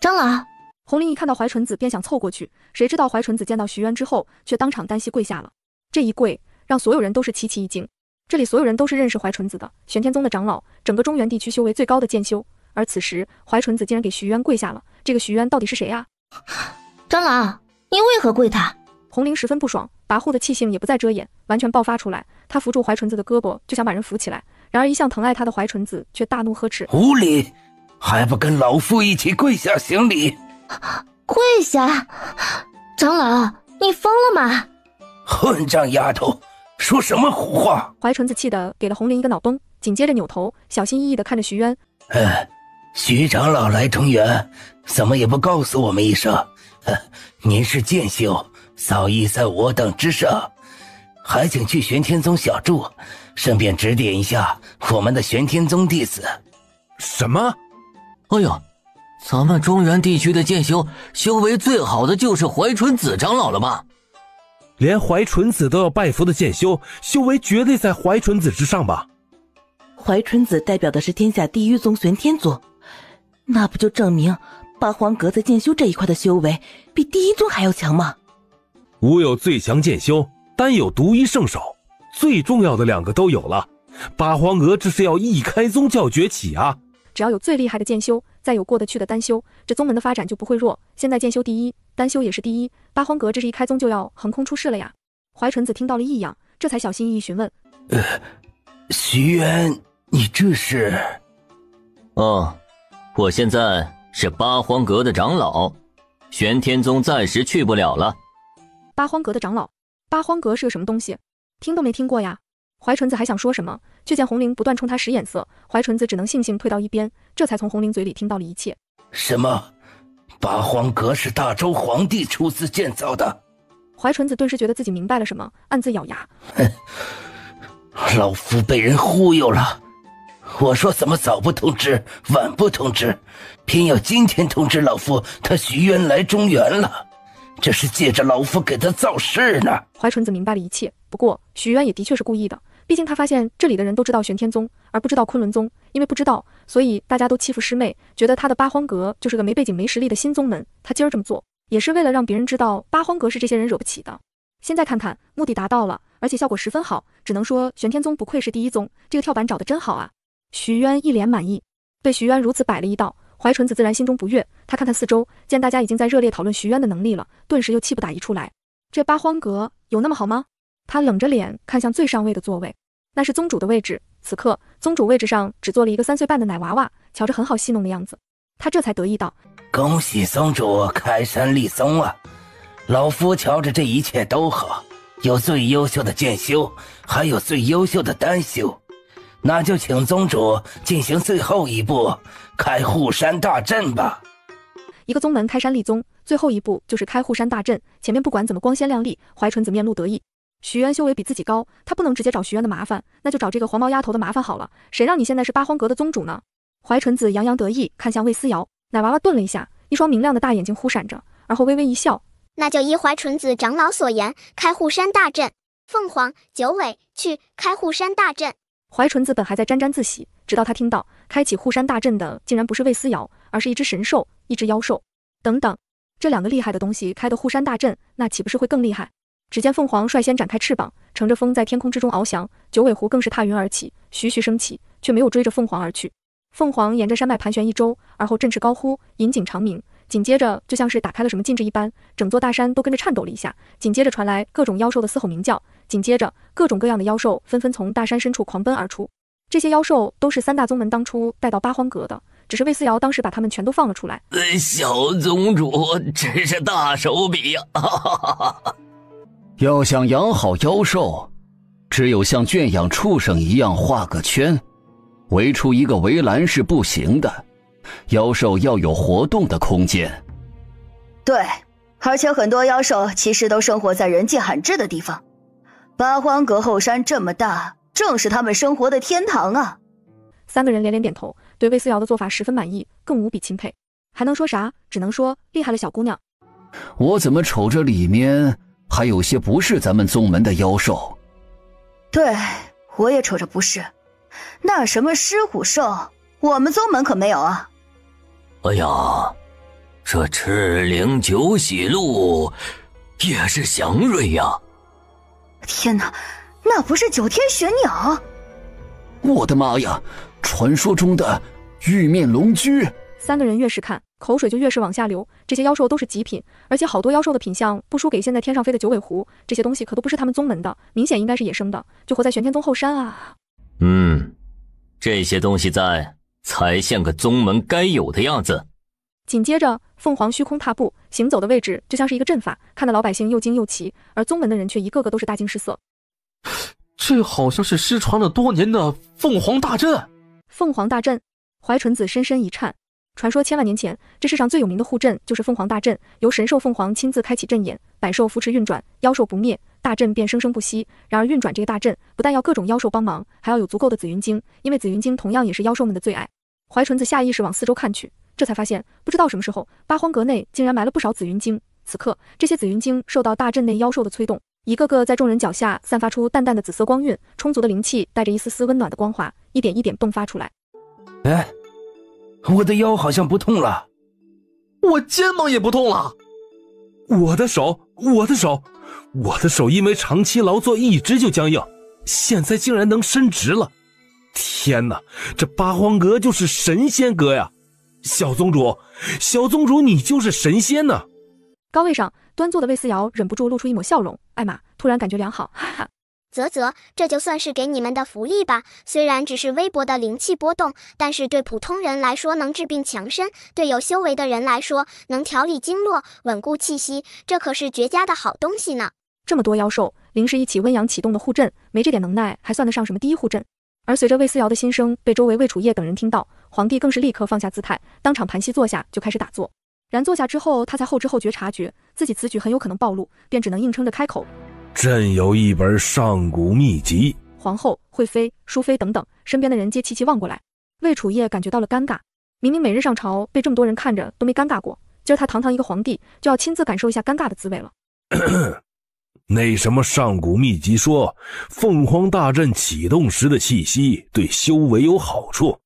长老！红绫一看到怀纯子便想凑过去，谁知道怀纯子见到徐渊之后，却当场单膝跪下了。这一跪让所有人都是齐齐一惊。这里所有人都是认识怀纯子的，玄天宗的长老，整个中原地区修为最高的剑修。而此时怀纯子竟然给徐渊跪下了，这个徐渊到底是谁啊？长老，你为何跪他？红绫十分不爽，跋扈的气性也不再遮掩，完全爆发出来。他扶住怀纯子的胳膊，就想把人扶起来，然而一向疼爱他的怀纯子却大怒呵斥：狐狸，还不跟老夫一起跪下行礼？跪下？长老，你疯了吗？混账丫头，说什么胡话！怀纯子气得给了红绫一个脑崩，紧接着扭头小心翼翼地看着徐渊。徐长老来中原，怎么也不告诉我们一声？您是剑修，早已在我等之上，还请去玄天宗小住，顺便指点一下我们的玄天宗弟子。什么？哎呀，咱们中原地区的剑修修为最好的就是怀纯子长老了吧？连怀纯子都要拜服的剑修，修为绝对在怀纯子之上吧？怀纯子代表的是天下第一宗玄天宗，那不就证明八荒阁在剑修这一块的修为比第一宗还要强吗？吾有最强剑修，单有独一圣手，最重要的2个都有了，八荒阁这是要一开宗就要崛起啊！只要有最厉害的剑修，再有过得去的丹修，这宗门的发展就不会弱。现在剑修第一，丹修也是第一，八荒阁这是一开宗就要横空出世了呀！怀纯子听到了异样，这才小心翼翼询问：徐渊，你这是？哦，我现在是八荒阁的长老，玄天宗暂时去不了了。八荒阁的长老？八荒阁是个什么东西？听都没听过呀！怀纯子还想说什么，却见红灵不断冲他使眼色，怀纯子只能悻悻退到一边，这才从红灵嘴里听到了一切。什么？八荒阁是大周皇帝出资建造的？怀纯子顿时觉得自己明白了什么，暗自咬牙。老夫被人忽悠了，我说怎么早不通知，晚不通知，偏要今天通知老夫他徐渊来中原了，这是借着老夫给他造势呢。怀纯子明白了一切，不过徐渊也的确是故意的，毕竟他发现这里的人都知道玄天宗，而不知道昆仑宗，因为不知道，所以大家都欺负师妹，觉得他的八荒阁就是个没背景没实力的新宗门，他今儿这么做也是为了让别人知道八荒阁是这些人惹不起的。现在看看，目的达到了，而且效果十分好，只能说玄天宗不愧是第一宗，这个跳板找得真好啊！徐渊一脸满意，被徐渊如此摆了一道，怀纯子自然心中不悦。他看看四周，见大家已经在热烈讨论徐渊的能力了，顿时又气不打一处来。这八荒阁有那么好吗？他冷着脸看向最上位的座位，那是宗主的位置。此刻宗主位置上只坐了一个3岁半的奶娃娃，瞧着很好戏弄的样子。他这才得意道：恭喜宗主开山立宗啊！老夫瞧着这一切都好，有最优秀的剑修，还有最优秀的丹修，那就请宗主进行最后一步，开护山大阵吧。一个宗门开山立宗，最后一步就是开护山大阵，前面不管怎么光鲜亮丽，怀纯子面露得意。徐渊修为比自己高，他不能直接找徐渊的麻烦，那就找这个黄毛丫头的麻烦好了，谁让你现在是八荒阁的宗主呢？怀纯子洋洋得意看向魏思瑶，奶娃娃顿了一下，一双明亮的大眼睛忽闪着，而后微微一笑，那就依怀纯子长老所言，开护山大阵。凤凰、九尾去开护山大阵。怀纯子本还在沾沾自喜，直到他听到开启护山大阵的竟然不是魏思瑶，而是一只神兽，一只妖兽。等等，这2个厉害的东西开的护山大阵，那岂不是会更厉害？只见凤凰率先展开翅膀，乘着风在天空之中翱翔，九尾狐更是踏云而起，徐徐升起，却没有追着凤凰而去。凤凰沿着山脉盘旋一周，而后振翅高呼，引颈长鸣，紧接着就像是打开了什么禁制一般，整座大山都跟着颤抖了一下，紧接着传来各种妖兽的嘶吼鸣叫，紧接着各种各样的妖兽纷纷从大山深处狂奔而出。这些妖兽都是3大宗门当初带到八荒阁的，只是魏思瑶当时把他们全都放了出来。小宗主真是大手笔呀！要想养好妖兽，只有像圈养畜生一样画个圈，围出一个围栏是不行的，妖兽要有活动的空间。对，而且很多妖兽其实都生活在人迹罕至的地方，八荒阁后山这么大，正是他们生活的天堂啊！3个人连连点头，对魏思瑶的做法十分满意，更无比钦佩。还能说啥？只能说厉害了，小姑娘。我怎么瞅着里面还有些不是咱们宗门的妖兽？对，我也瞅着不是。那什么狮虎兽，我们宗门可没有啊。哎呀，这赤灵九喜鹿也是祥瑞呀！天哪，那不是九天玄鸟？我的妈呀，传说中的玉面龙驹！3个人越是看，口水就越是往下流。这些妖兽都是极品，而且好多妖兽的品相不输给现在天上飞的九尾狐，这些东西可都不是他们宗门的，明显应该是野生的，就活在玄天宗后山啊。这些东西在才像个宗门该有的样子。紧接着凤凰虚空踏步，行走的位置就像是一个阵法，看得老百姓又惊又奇，而宗门的人却一个个都是大惊失色。这好像是失传了多年的凤凰大阵。凤凰大阵，怀纯子深深一颤。传说千万年前，这世上最有名的护阵就是凤凰大阵，由神兽凤凰亲自开启阵眼，百兽扶持运转，妖兽不灭，大阵便生生不息。然而运转这个大阵不但要各种妖兽帮忙，还要有足够的紫云晶，因为紫云晶同样也是妖兽们的最爱。怀纯子下意识往四周看去，这才发现不知道什么时候八荒阁内竟然埋了不少紫云晶。此刻这些紫云晶受到大阵内妖兽的催动，一个个在众人脚下散发出淡淡的紫色光晕，充足的灵气带着一丝丝温暖的光华，一点一点迸发出来。哎，我的腰好像不痛了，我肩膀也不痛了，我的手因为长期劳作一直就僵硬，现在竟然能伸直了。天哪，这八荒阁就是神仙阁呀！小宗主，你就是神仙呢！高位上端坐的魏思瑶忍不住露出一抹笑容，艾玛突然感觉良好，哈哈。啧，这就算是给你们的福利吧。虽然只是微薄的灵气波动，但是对普通人来说能治病强身，对有修为的人来说能调理经络、稳固气息，这可是绝佳的好东西呢。这么多妖兽，临时一起温阳启动的护阵，没这点能耐还算得上什么第一护阵？而随着魏思瑶的心声被周围魏楚业等人听到，皇帝更是立刻放下姿态，当场盘膝坐下，就开始打坐。然坐下之后，他才后知后觉察觉自己此举很有可能暴露，便只能硬撑着开口：朕有一本上古秘籍。皇后、惠妃、淑妃等等身边的人皆齐齐望过来。魏楚业感觉到了尴尬，明明每日上朝被这么多人看着都没尴尬过，今儿他堂堂一个皇帝就要亲自感受一下尴尬的滋味了。那什么上古秘籍说，凤凰大阵启动时的气息对修为有好处，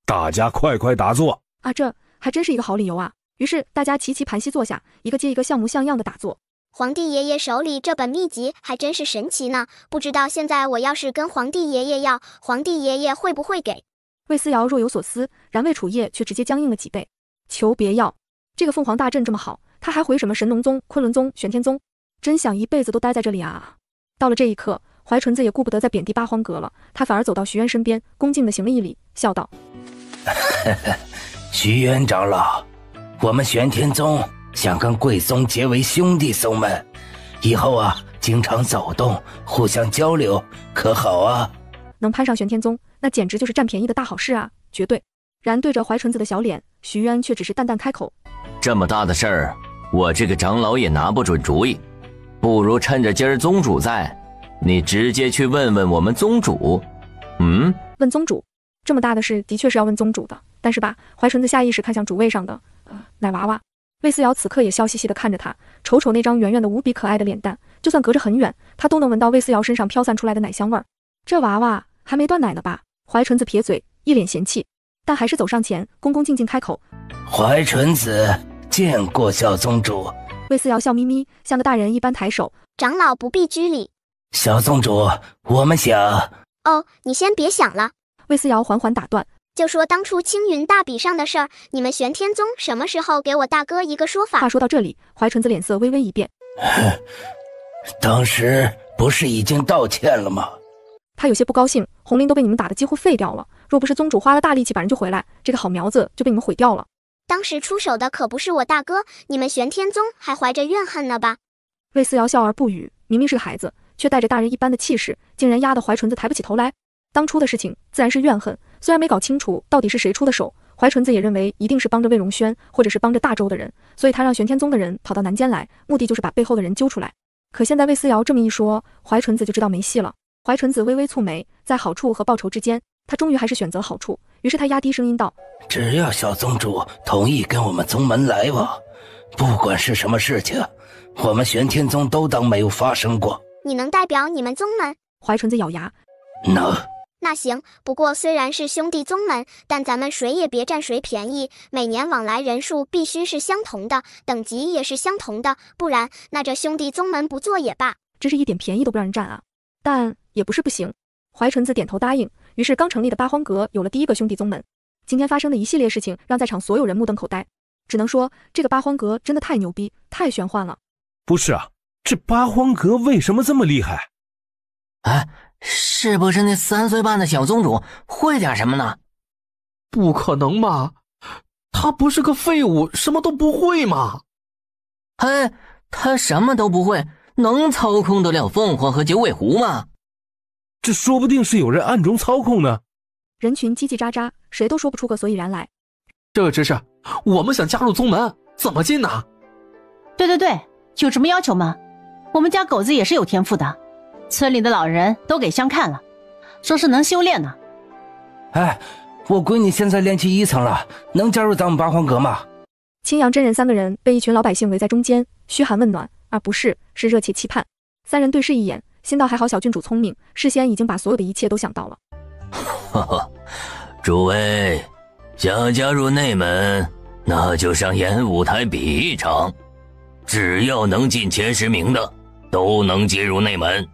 大家快打坐啊！这还真是一个好理由啊！于是大家齐齐盘膝坐下，一个接一个像模像样的打坐。皇帝爷爷手里这本秘籍还真是神奇呢，不知道现在我要是跟皇帝爷爷要，皇帝爷爷会不会给？魏思瑶若有所思，然魏楚业却直接僵硬了几倍。求别要！这个凤凰大阵这么好，他还回什么神农宗、昆仑宗、玄天宗？真想一辈子都待在这里啊！到了这一刻，怀纯子也顾不得再贬低八荒阁了，他反而走到徐渊身边，恭敬地行了一礼，笑道：徐渊长老，我们玄天宗想跟贵宗结为兄弟宗们，以后啊，经常走动，互相交流，可好啊？能攀上玄天宗，那简直就是占便宜的大好事啊，绝对。然对着怀纯子的小脸，徐渊却只是淡淡开口：这么大的事儿，我这个长老也拿不准主意，不如趁着今儿宗主在，你直接去问问我们宗主。问宗主？这么大的事的确是要问宗主的，但是吧，怀纯子下意识看向主位上的奶娃娃。魏思瑶此刻也笑嘻嘻地看着他，瞅瞅那张圆圆的无比可爱的脸蛋，就算隔着很远，他都能闻到魏思瑶身上飘散出来的奶香味儿。这娃娃还没断奶呢吧？怀纯子撇嘴，一脸嫌弃，但还是走上前，恭恭敬敬开口：怀纯子见过小宗主。魏思瑶笑眯眯，像个大人一般抬手：长老不必拘礼。小宗主，我们想……哦，你先别想了。魏思瑶缓缓打断：就说当初青云大比上的事儿，你们玄天宗什么时候给我大哥一个说法？话说到这里，怀纯子脸色微微一变。当时不是已经道歉了吗？他有些不高兴，红绫都被你们打得几乎废掉了，若不是宗主花了大力气把人救回来，这个好苗子就被你们毁掉了。当时出手的可不是我大哥，你们玄天宗还怀着怨恨呢吧？魏思瑶笑而不语，明明是个孩子，却带着大人一般的气势，竟然压得怀纯子抬不起头来。当初的事情自然是怨恨，虽然没搞清楚到底是谁出的手，怀纯子也认为一定是帮着魏荣轩，或者是帮着大周的人，所以他让玄天宗的人跑到南间来，目的就是把背后的人揪出来。可现在魏思瑶这么一说，怀纯子就知道没戏了。怀纯子微微蹙眉，在好处和报仇之间，他终于还是选择好处，于是他压低声音道：只要小宗主同意跟我们宗门来往，不管是什么事情，我们玄天宗都当没有发生过。你能代表你们宗门？怀纯子咬牙：能。那行，不过虽然是兄弟宗门，但咱们谁也别占谁便宜，每年往来人数必须是相同的，等级也是相同的，不然那这兄弟宗门不做也罢。真是一点便宜都不让人占啊！但也不是不行。怀纯子点头答应，于是刚成立的八荒阁有了第一个兄弟宗门。今天发生的一系列事情让在场所有人目瞪口呆，只能说这个八荒阁真的太牛逼，太玄幻了。不是啊，这八荒阁为什么这么厉害？是不是那3岁半的小宗主会点什么呢？不可能吧，他不是个废物，什么都不会吗？他什么都不会，能操控得了凤凰和九尾狐吗？这说不定是有人暗中操控呢。人群叽叽喳喳，谁都说不出个所以然来。这只是我们想加入宗门，怎么进呢？对，有什么要求吗？我们家狗子也是有天赋的，村里的老人都给相看了，说是能修炼呢。哎，我闺女现在练气1层了，能加入咱们八荒阁吗？青阳真人3个人被一群老百姓围在中间，嘘寒问暖，而不是热切期盼。3人对视一眼，心道还好小郡主聪明，事先已经把所有的一切都想到了。哈哈，诸位想加入内门，那就上演武台比一场，只要能进前10名的，都能进入内门。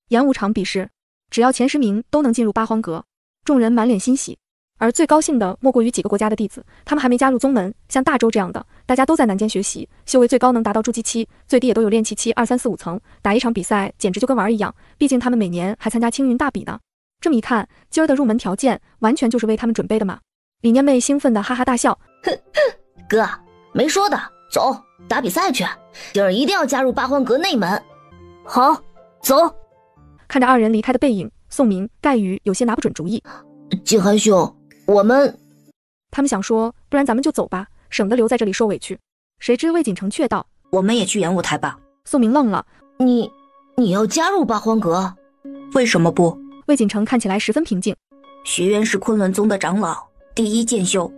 演武场比试，只要前10名都能进入八荒阁，众人满脸欣喜。而最高兴的莫过于几个国家的弟子，他们还没加入宗门，像大周这样的，大家都在南间学习，修为最高能达到筑基期，最低也都有炼气期2、3、4、5层，打一场比赛简直就跟玩一样，毕竟他们每年还参加青云大比呢。这么一看，今儿的入门条件完全就是为他们准备的嘛。李念妹兴奋的哈哈大笑，哥，没说的，走，打比赛去，今儿一定要加入八荒阁内门。好，走。看着2人离开的背影，宋明、盖宇有些拿不准主意。景寒兄，他们想说，不然咱们就走吧，省得留在这里受委屈。谁知魏锦城却道：“我们也去演武台吧。”宋明愣了：“你要加入八荒阁？为什么不？”魏锦城看起来十分平静。学员是昆仑宗的长老，第一剑修，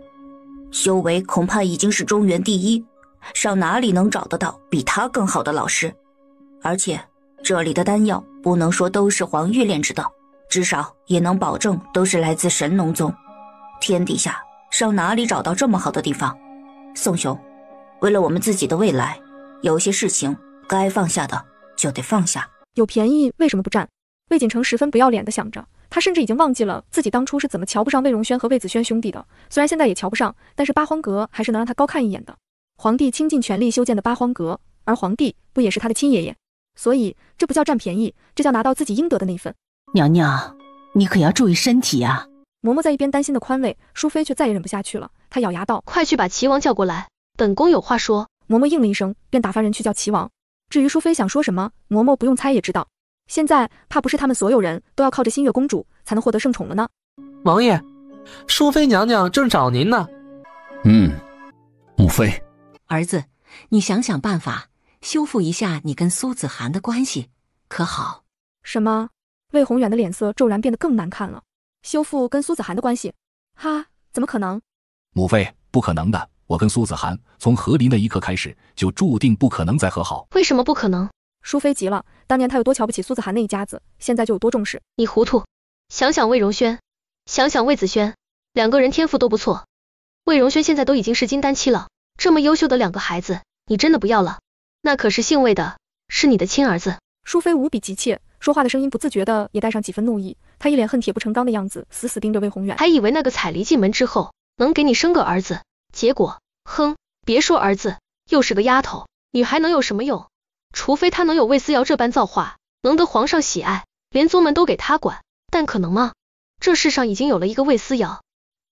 修为恐怕已经是中原第一，上哪里能找得到比他更好的老师？而且这里的丹药不能说都是黄玉炼制的，至少也能保证都是来自神农宗。天底下上哪里找到这么好的地方？宋兄，为了我们自己的未来，有些事情该放下的就得放下。有便宜为什么不占？魏锦城十分不要脸地想着，他甚至已经忘记了自己当初是怎么瞧不上魏荣轩和魏子轩兄弟的。虽然现在也瞧不上，但是八荒阁还是能让他高看一眼的。皇帝倾尽全力修建的八荒阁，而皇帝不也是他的亲爷爷？所以这不叫占便宜，这叫拿到自己应得的那一份。娘娘，你可要注意身体呀。嬷嬷在一边担心的宽慰，淑妃却再也忍不下去了，她咬牙道：“快去把齐王叫过来，本宫有话说。”嬷嬷应了一声，便打发人去叫齐王。至于淑妃想说什么，嬷嬷不用猜也知道。现在怕不是他们所有人都要靠着新月公主才能获得圣宠了呢。王爷，淑妃娘娘正找您呢。母妃，儿子，你想想办法修复一下你跟苏子涵的关系，可好？什么？魏宏远的脸色骤然变得更难看了。修复跟苏子涵的关系？哈，怎么可能？母妃，不可能的。我跟苏子涵从和离那一刻开始，就注定不可能再和好。为什么不可能？淑妃急了，当年她有多瞧不起苏子涵那一家子，现在就有多重视。你糊涂！想想魏荣轩，想想魏子轩，2个人天赋都不错。魏荣轩现在都已经是金丹期了，这么优秀的2个孩子，你真的不要了？那可是姓魏的，是你的亲儿子。淑妃无比急切，说话的声音不自觉的也带上几分怒意。她一脸恨铁不成钢的样子，死死盯着魏宏远。还以为那个彩离进门之后能给你生个儿子，结果，哼，别说儿子，又是个丫头，女孩能有什么用？除非她能有魏思瑶这般造化，能得皇上喜爱，连宗门都给她管，但可能吗？这世上已经有了一个魏思瑶，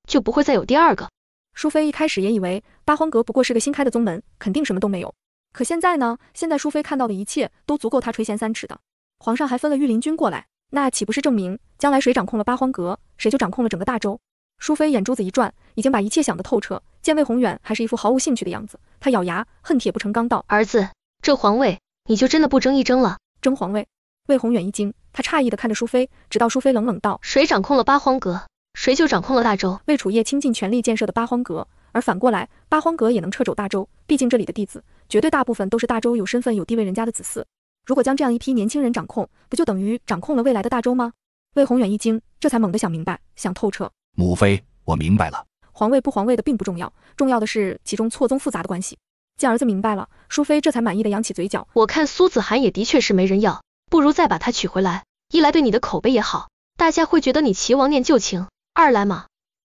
就不会再有第2个。淑妃一开始也以为八荒阁不过是个新开的宗门，肯定什么都没有。可现在呢？现在淑妃看到的一切都足够她垂涎3尺的。皇上还分了御林军过来，那岂不是证明将来谁掌控了八荒阁，谁就掌控了整个大周？淑妃眼珠子一转，已经把一切想得透彻。见魏宏远还是一副毫无兴趣的样子，她咬牙，恨铁不成钢道：“儿子，这皇位你就真的不争一争了？”争皇位？魏宏远一惊，他诧异地看着淑妃，直到淑妃冷冷道：“谁掌控了八荒阁，谁就掌控了大周。”魏楚业倾尽全力建设的八荒阁，而反过来，八荒阁也能掣肘大周。毕竟这里的弟子绝对大部分都是大周有身份有地位人家的子嗣。如果将这样一批年轻人掌控，不就等于掌控了未来的大周吗？魏宏远一惊，这才猛地想明白，想透彻。母妃，我明白了。皇位不皇位的并不重要，重要的是其中错综复杂的关系。见儿子明白了，淑妃这才满意的扬起嘴角。我看苏子涵也的确是没人要，不如再把她娶回来。一来对你的口碑也好，大家会觉得你齐王念旧情；二来嘛，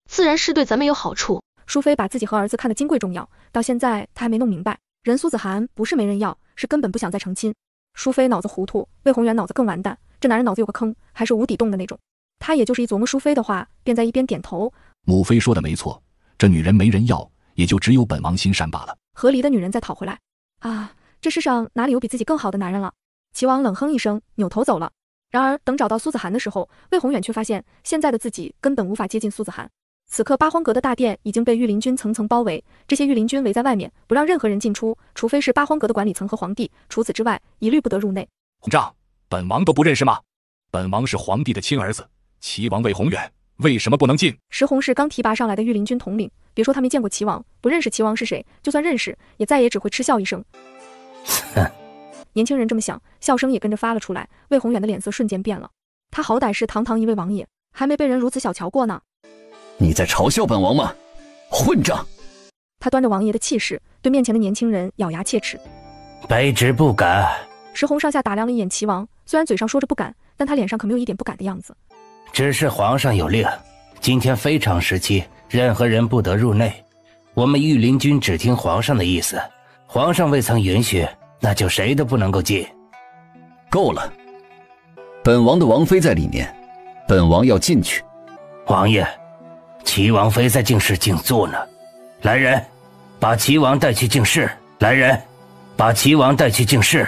自然是对咱们有好处。淑妃把自己和儿子看得金贵重要，到现在她还没弄明白，人苏子涵不是没人要，是根本不想再成亲。淑妃脑子糊涂，魏宏远脑子更完蛋，这男人脑子有个坑，还是无底洞的那种。他也就是一琢磨淑妃的话，便在一边点头。母妃说的没错，这女人没人要，也就只有本王心善罢了。和离的女人再讨回来啊，这世上哪里有比自己更好的男人了？齐王冷哼一声，扭头走了。然而等找到苏子涵的时候，魏宏远却发现现在的自己根本无法接近苏子涵。此刻八荒阁的大殿已经被御林军层层包围，这些御林军围在外面，不让任何人进出，除非是八荒阁的管理层和皇帝，除此之外一律不得入内。红帐，本王都不认识吗？本王是皇帝的亲儿子，齐王魏宏远，为什么不能进？石弘是刚提拔上来的御林军统领，别说他没见过齐王，不认识齐王是谁，就算认识，也再也只会嗤笑一声。年轻人这么想，笑声也跟着发了出来。魏宏远的脸色瞬间变了，他好歹是堂堂一位王爷，还没被人如此小瞧过呢。你在嘲笑本王吗？混账！他端着王爷的气势，对面前的年轻人咬牙切齿。卑职不敢。石弘上下打量了一眼齐王，虽然嘴上说着不敢，但他脸上可没有一点不敢的样子。只是皇上有令，今天非常时期，任何人不得入内。我们御林军只听皇上的意思，皇上未曾允许，那就谁都不能够进。够了，本王的王妃在里面，本王要进去。王爷，齐王妃在净室静坐呢。来人，把齐王带去净室。来人，把齐王带去净室。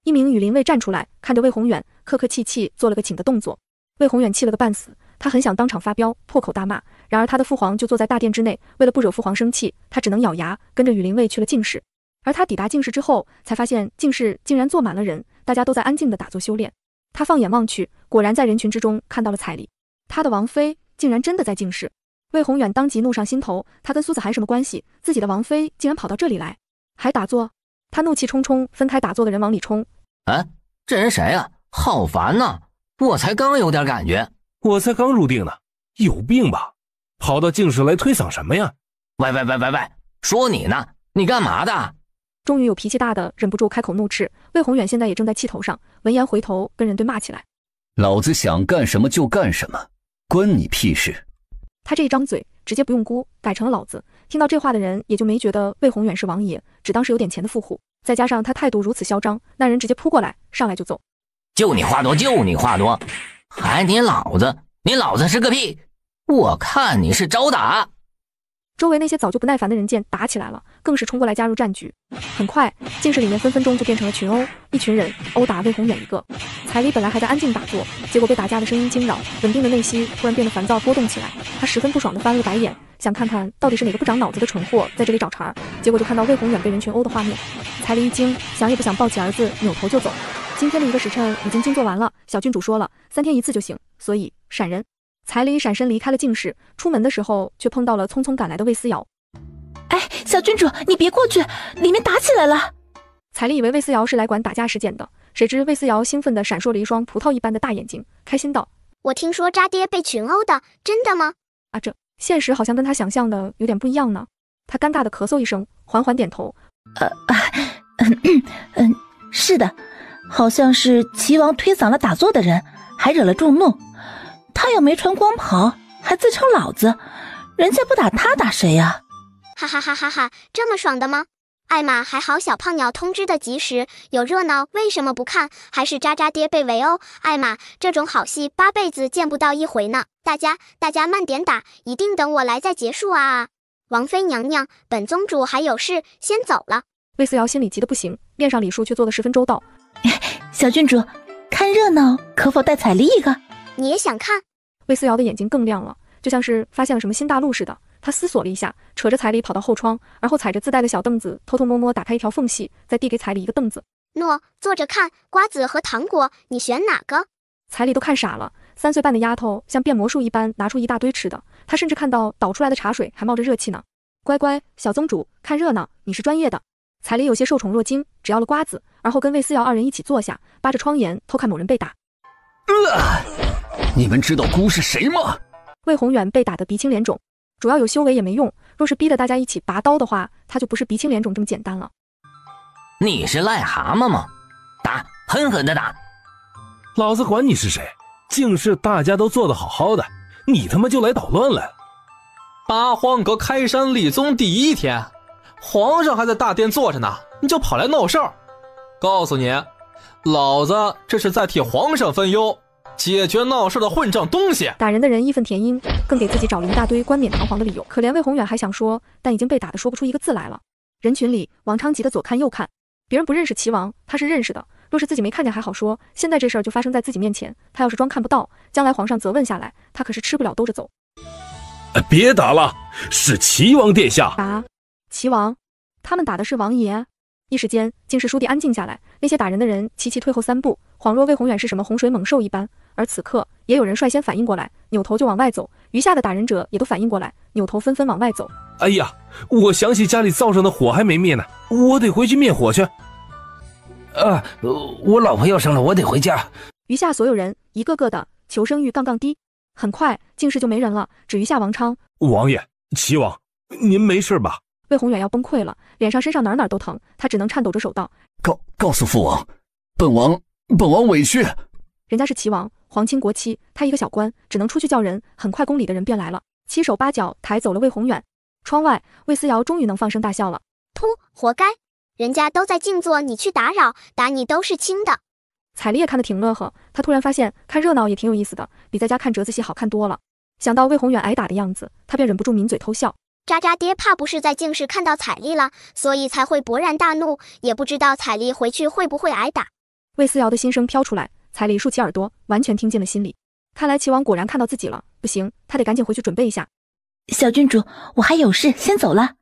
一名羽林卫站出来，看着魏宏远，客客气气做了个请的动作。魏宏远气了个半死，他很想当场发飙，破口大骂，然而他的父皇就坐在大殿之内，为了不惹父皇生气，他只能咬牙跟着羽林卫去了净室。而他抵达净室之后，才发现净室竟然坐满了人，大家都在安静地打坐修炼。他放眼望去，果然在人群之中看到了彩丽，他的王妃竟然真的在净室。魏宏远当即怒上心头，他跟苏子涵什么关系？自己的王妃竟然跑到这里来，还打坐！他怒气冲冲，分开打坐的人往里冲。这人谁啊？好烦呐！我才刚有点感觉，我才刚入定呢，有病吧？跑到净室来推搡什么呀？喂，说你呢，你干嘛的？终于有脾气大的忍不住开口怒斥。魏宏远现在也正在气头上，闻言回头跟人对骂起来。老子想干什么就干什么，关你屁事！他这一张嘴，直接不用姑，改成了老子。听到这话的人也就没觉得魏宏远是王爷，只当是有点钱的富户。再加上他态度如此嚣张，那人直接扑过来，上来就揍。就你话多，还你老子是个屁！我看你是找打。周围那些早就不耐烦的人见打起来了，更是冲过来加入战局。很快，净室里面分分钟就变成了群殴，一群人殴打魏宏远一个。彩丽本来还在安静打坐，结果被打架的声音惊扰，稳定的内心突然变得烦躁波动起来。他十分不爽地翻了个白眼，想看看到底是哪个不长脑子的蠢货在这里找茬，结果就看到魏宏远被人群殴的画面。彩丽一惊，想也不想抱起儿子，扭头就走。今天的一个时辰已经静坐完了，小郡主说了，3天1次就行，所以闪人。彩丽闪身离开了净室，出门的时候却碰到了匆匆赶来的魏思瑶。哎，小郡主，你别过去，里面打起来了。彩丽以为魏思瑶是来管打架事件的，谁知魏思瑶兴奋地闪烁了一双葡萄一般的大眼睛，开心道：“我听说渣爹被群殴的，真的吗？”啊，这现实好像跟他想象的有点不一样呢。他尴尬地咳嗽一声，缓缓点头：“是的，好像是齐王推搡了打坐的人，还惹了众怒。他又没穿光袍，还自称老子，人家不打他打谁呀？”哈哈哈哈哈！这么爽的吗？艾玛还好，小胖鸟通知的及时，有热闹为什么不看？还是渣渣爹被围殴？艾玛，这种好戏8辈子见不到一回呢！大家慢点打，一定等我来再结束啊！王妃娘娘，本宗主还有事，先走了。魏思瑶心里急得不行，面上礼数却做得十分周到。小郡主，看热闹，可否带彩丽一个？你也想看？魏思瑶的眼睛更亮了，就像是发现了什么新大陆似的。他思索了一下，扯着彩丽跑到后窗，而后踩着自带的小凳子，偷偷摸摸打开一条缝隙，再递给彩丽一个凳子。诺，坐着看，瓜子和糖果，你选哪个？彩丽都看傻了，3岁半的丫头像变魔术一般拿出一大堆吃的，她甚至看到倒出来的茶水还冒着热气呢。乖乖，小宗主，看热闹，你是专业的。彩丽有些受宠若惊，只要了瓜子，而后跟魏思瑶2人一起坐下，扒着窗沿偷看某人被打。你们知道姑是谁吗？魏宏远被打得鼻青脸肿，主要有修为也没用，若是逼得大家一起拔刀的话，他就不是鼻青脸肿这么简单了。你是癞蛤蟆吗？打，狠狠的打！老子管你是谁，净室大家都做得好好的，你他妈就来捣乱了。八荒阁开山立宗第1天，皇上还在大殿坐着呢，你就跑来闹事儿。告诉你，老子这是在替皇上分忧，解决闹事的混账东西。打人的人义愤填膺，更给自己找了一大堆冠冕堂皇的理由。可怜魏宏远还想说，但已经被打得说不出一个字来了。人群里，王昌急得左看右看，别人不认识齐王，他是认识的。若是自己没看见还好说，现在这事儿就发生在自己面前，他要是装看不到，将来皇上责问下来，他可是吃不了兜着走。别打了，是齐王殿下。打？齐王？他们打的是王爷？一时间，竟是书弟安静下来。那些打人的人齐齐退后3步，恍若魏宏远是什么洪水猛兽一般。而此刻，也有人率先反应过来，扭头就往外走。余下的打人者也都反应过来，扭头纷纷往外走。哎呀，我想起家里灶上的火还没灭呢，我得回去灭火去。我老婆要生了，我得回家。余下所有人一个个的求生欲杠低，很快竟是就没人了，只余下王昌。王爷，齐王，您没事吧？魏宏远要崩溃了，脸上身上哪儿都疼，他只能颤抖着手道：告诉父王，本王委屈。人家是齐王，皇亲国戚，他一个小官，只能出去叫人。很快宫里的人便来了，七手八脚抬走了魏宏远。窗外，魏思瑶终于能放声大笑了。噗，活该，人家都在静坐，你去打扰，打你都是轻的。彩丽也看得挺乐呵，她突然发现看热闹也挺有意思的，比在家看折子戏好看多了。想到魏宏远挨打的样子，她便忍不住抿嘴偷笑。渣渣爹怕不是在静室看到彩丽了，所以才会勃然大怒，也不知道彩丽回去会不会挨打。魏思瑶的心声飘出来，彩丽竖起耳朵，完全听进了心里。看来齐王果然看到自己了，不行，他得赶紧回去准备一下。小郡主，我还有事，先走了。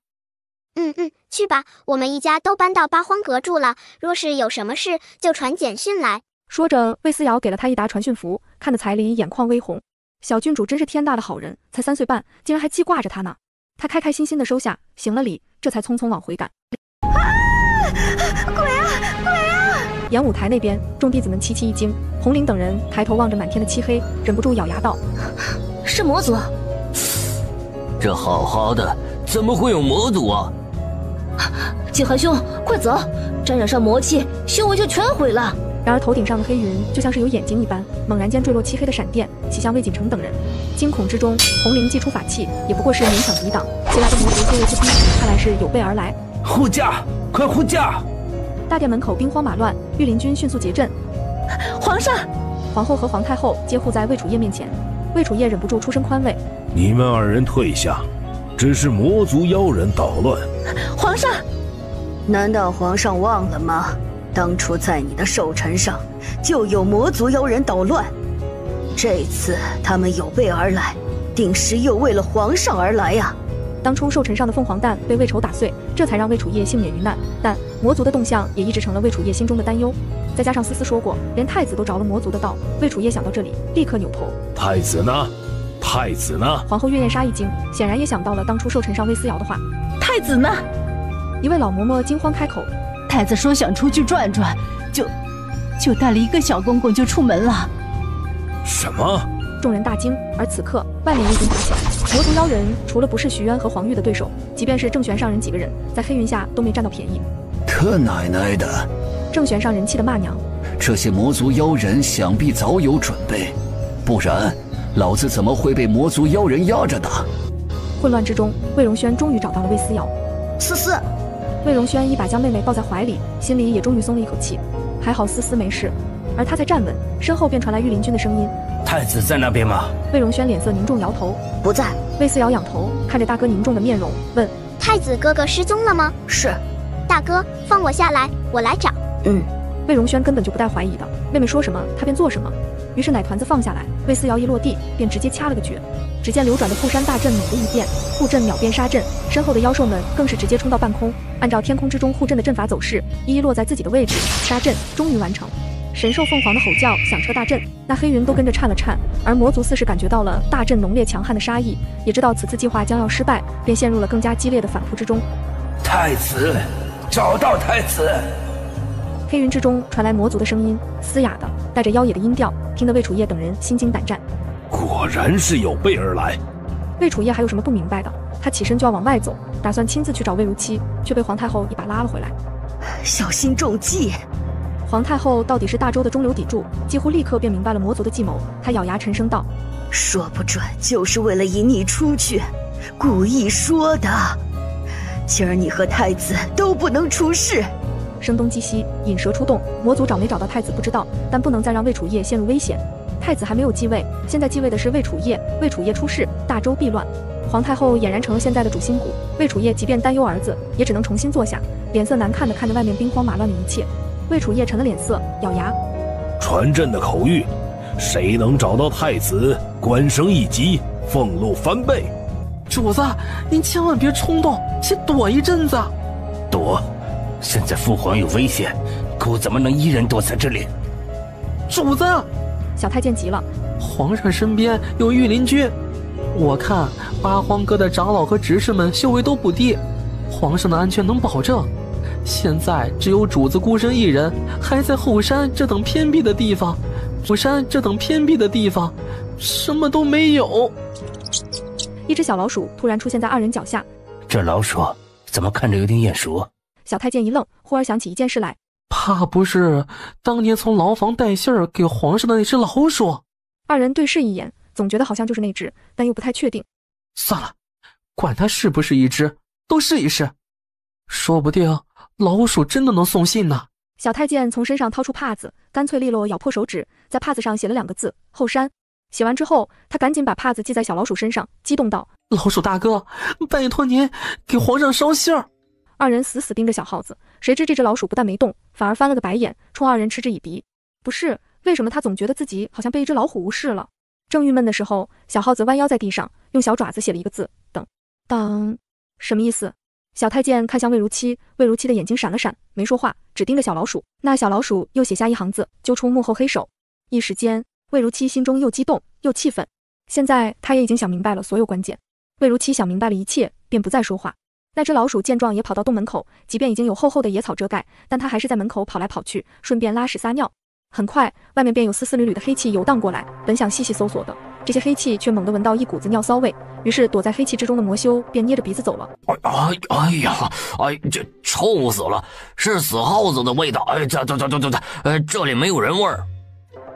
去吧，我们一家都搬到八荒阁住了，若是有什么事就传简讯来。说着，魏思瑶给了他一沓传讯符，看得彩丽眼眶微红。小郡主真是天大的好人，才3岁半，竟然还记挂着他呢。他开开心心的收下，行了礼，这才匆匆往回赶。鬼啊！演武台那边，众弟子们齐齐一惊，红绫等人抬头望着满天的漆黑，忍不住咬牙道：“是魔族！这好好的，怎么会有魔族啊？”景寒兄，快走！沾染上魔气，修为就全毁了。然而头顶上的黑云就像是有眼睛一般，猛然间坠落漆黑的闪电，袭向魏锦城等人。惊恐之中，红绫祭出法器，也不过是勉强抵挡。袭来的魔族修为不低，看来是有备而来。护驾，快护驾！大殿门口兵荒马乱，御林军迅速结阵。皇上、皇后和皇太后皆护在魏楚夜面前。魏楚夜忍不住出声宽慰：“你们2人退下，只是魔族妖人捣乱。”皇上，难道皇上忘了吗？当初在你的寿辰上就有魔族妖人捣乱，这次他们有备而来，定是又为了皇上而来呀。当初寿辰上的凤凰蛋被魏仇打碎，这才让魏楚夜幸免于难，但魔族的动向也一直成了魏楚夜心中的担忧。再加上思思说过，连太子都着了魔族的道，魏楚夜想到这里，立刻扭头：“太子呢？太子呢？”皇后月夜莎一惊，显然也想到了当初寿辰上魏思瑶的话：“太子呢？”一位老嬷嬷惊慌开口：“太子说想出去转转，就带了一个小公公就出门了。”什么？众人大惊，而此刻外面已经打起来。魔族妖人除了不是徐渊和黄玉的对手，即便是郑玄上人几个人，在黑云下都没占到便宜。他奶奶的！郑玄上人气的骂娘：“这些魔族妖人想必早有准备，不然老子怎么会被魔族妖人压着打？”混乱之中，魏荣轩终于找到了魏思瑶。思思，魏荣轩一把将妹妹抱在怀里，心里也终于松了一口气，还好思思没事。而他才站稳，身后便传来御林军的声音：“太子在那边吗？”魏荣轩脸色凝重，摇头：“不在。”魏思瑶仰头看着大哥凝重的面容，问：“太子哥哥失踪了吗？”“是。”“大哥，放我下来，我来找。”“魏荣轩根本就不带怀疑的，妹妹说什么他便做什么。于是奶团子放下来，魏思瑶一落地便直接掐了个诀。只见流转的护山大阵猛地一变，护阵秒变杀阵，身后的妖兽们更是直接冲到半空，按照天空之中护阵的阵法走势，一一落在自己的位置，杀阵终于完成。神兽凤凰的吼叫响彻大阵，那黑云都跟着颤了颤。而魔族似是感觉到了大阵浓烈强悍的杀意，也知道此次计划将要失败，便陷入了更加激烈的反扑之中。太子，找到太子！黑云之中传来魔族的声音，嘶哑的，带着妖冶的音调，听得魏楚夜等人心惊胆战。果然是有备而来。魏楚夜还有什么不明白的？他起身就要往外走，打算亲自去找魏如期，却被皇太后一把拉了回来。小心中计！皇太后到底是大周的中流砥柱，几乎立刻便明白了魔族的计谋。她咬牙沉声道：“说不准就是为了引你出去，故意说的。今儿你和太子都不能出事。”声东击西，引蛇出洞。魔族找没找到太子不知道，但不能再让魏楚夜陷入危险。太子还没有继位，现在继位的是魏楚夜，魏楚夜出事，大周必乱。皇太后俨然成了现在的主心骨，魏楚夜即便担忧儿子，也只能重新坐下，脸色难看的看着外面兵荒马乱的一切。魏楚夜沉了脸色，咬牙：“传朕的口谕，谁能找到太子，官升一级，俸禄翻倍。主子，您千万别冲动，先躲一阵子。躲？现在父皇有危险，狗怎么能一人躲在这里？主子，小太监急了，皇上身边有御林军，我看八荒阁的长老和执事们修为都不低，皇上的安全能保证。现在只有主子孤身一人，还在后山这等偏僻的地方，什么都没有。一只小老鼠突然出现在二人脚下，这老鼠怎么看着有点眼熟？小太监一愣，忽而想起一件事来，怕不是当年从牢房带信儿给皇上的那只老鼠？二人对视一眼，总觉得好像就是那只，但又不太确定。算了，管它是不是一只，都试一试，说不定老鼠真的能送信呢。小太监从身上掏出帕子，干脆利落咬破手指，在帕子上写了2个字：后山。写完之后，他赶紧把帕子系在小老鼠身上，激动道：老鼠大哥，拜托您给皇上捎信儿。二人死死盯着小耗子，谁知这只老鼠不但没动，反而翻了个白眼，冲二人嗤之以鼻。不是，为什么他总觉得自己好像被一只老虎无视了？正郁闷的时候，小耗子弯腰在地上，用小爪子写了1个字：等。等，什么意思？小太监看向魏如期，魏如期的眼睛闪了闪，没说话，只盯着小老鼠。那小老鼠又写下1行字，揪出幕后黑手。一时间，魏如期心中又激动又气愤。现在他也已经想明白了所有关键。魏如期想明白了一切，便不再说话。那只老鼠见状也跑到洞门口，即便已经有厚厚的野草遮盖，但它还是在门口跑来跑去，顺便拉屎撒尿。很快，外面便有丝丝缕缕的黑气游荡过来，本想细细搜索的，这些黑气却猛地闻到一股子尿骚味，于是躲在黑气之中的魔修便捏着鼻子走了。这臭死了，是死耗子的味道。这里没有人味儿。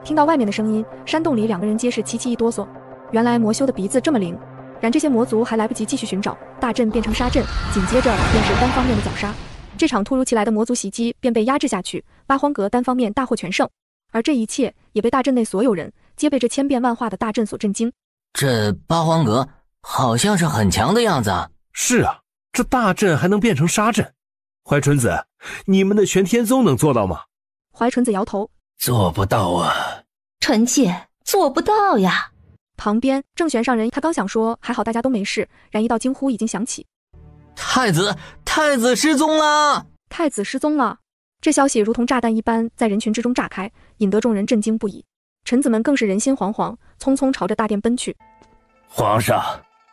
听到外面的声音，山洞里2个人皆是齐齐一哆嗦。原来魔修的鼻子这么灵。然这些魔族还来不及继续寻找，大阵变成杀阵，紧接着便是单方面的绞杀。这场突如其来的魔族袭击便被压制下去，八荒阁单方面大获全胜。而这一切也被大阵内所有人皆被这千变万化的大阵所震惊。这八荒阁好像是很强的样子啊。是啊，这大阵还能变成杀阵。怀纯子，你们的玄天宗能做到吗？怀纯子摇头，做不到啊。臣妾做不到呀。旁边正悬上人，他刚想说还好大家都没事，然一道惊呼已经响起：太子失踪了！太子失踪了！这消息如同炸弹一般在人群之中炸开，引得众人震惊不已。臣子们更是人心惶惶，匆匆朝着大殿奔去。皇上，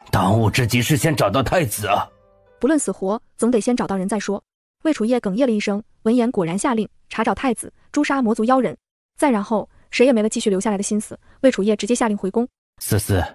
当务之急是先找到太子啊！不论死活，总得先找到人再说。魏楚业哽咽了一声，闻言果然下令查找太子，诛杀魔族妖人。再然后，谁也没了继续留下来的心思。魏楚业直接下令回宫。思思，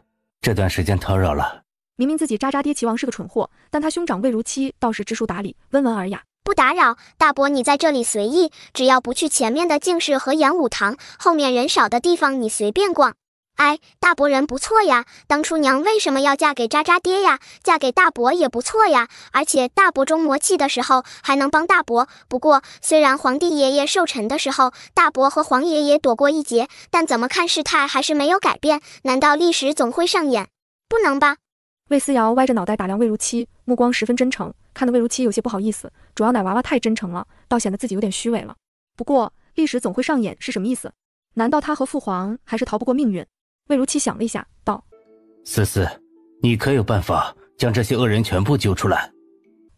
这段时间叨扰了。明明自己渣渣爹齐王是个蠢货，但他兄长魏如期倒是知书达理，温文尔雅。不打扰，大伯你在这里随意，只要不去前面的净室和演武堂，后面人少的地方你随便逛。哎，大伯人不错呀，当初娘为什么要嫁给渣渣爹呀？嫁给大伯也不错呀，而且大伯中魔气的时候还能帮大伯。不过虽然皇帝爷爷寿辰的时候大伯和皇爷爷躲过一劫，但怎么看事态还是没有改变，难道历史总会上演？不能吧。魏思瑶歪着脑袋打量魏如期，目光十分真诚，看得魏如期有些不好意思，主要奶娃娃太真诚了，倒显得自己有点虚伪了。不过历史总会上演是什么意思？难道他和父皇还是逃不过命运？魏如期想了一下，道：思思，你可有办法将这些恶人全部揪出来？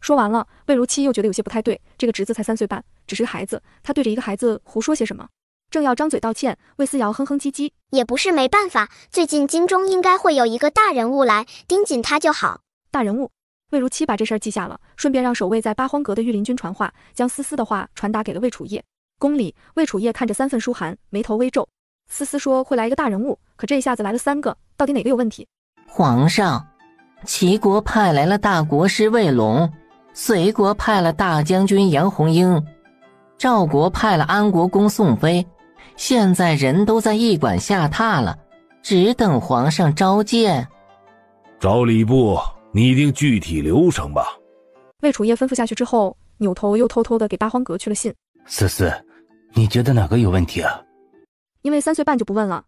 说完了，魏如期又觉得有些不太对，这个侄子才3岁半，只是个孩子，他对着一个孩子胡说些什么？正要张嘴道歉，魏思瑶哼哼唧唧，也不是没办法，最近京中应该会有一个大人物来，盯紧他就好。大人物？魏如期把这事儿记下了，顺便让守卫在八荒阁的御林军传话，将思思的话传达给了魏楚业。宫里，魏楚业看着3份书函，眉头微皱。思思说会来一个大人物，可这一下子来了3个，到底哪个有问题？皇上，齐国派来了大国师魏龙，隋国派了大将军杨红英，赵国派了安国公宋飞，现在人都在驿馆下榻了，只等皇上召见。找礼部拟定具体流程吧。魏楚业吩咐下去之后，扭头又偷偷的给八荒阁去了信。思思，你觉得哪个有问题啊？因为3岁半就不问了，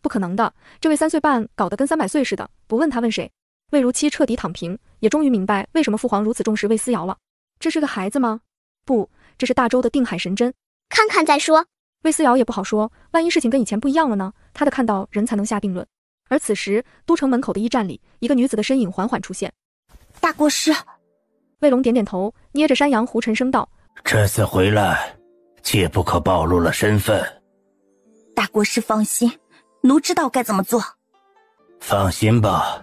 不可能的，这位3岁半搞得跟300岁似的，不问他问谁？魏如期彻底躺平，也终于明白为什么父皇如此重视魏思瑶了。这是个孩子吗？不，这是大周的定海神针，看看再说。魏思瑶也不好说，万一事情跟以前不一样了呢？他的看到人才能下定论。而此时，都城门口的驿站里，一个女子的身影缓缓出现。大国师，卫龙点点头，捏着山羊胡沉声道：“这次回来，切不可暴露了身份。”大国师放心，奴知道该怎么做。放心吧，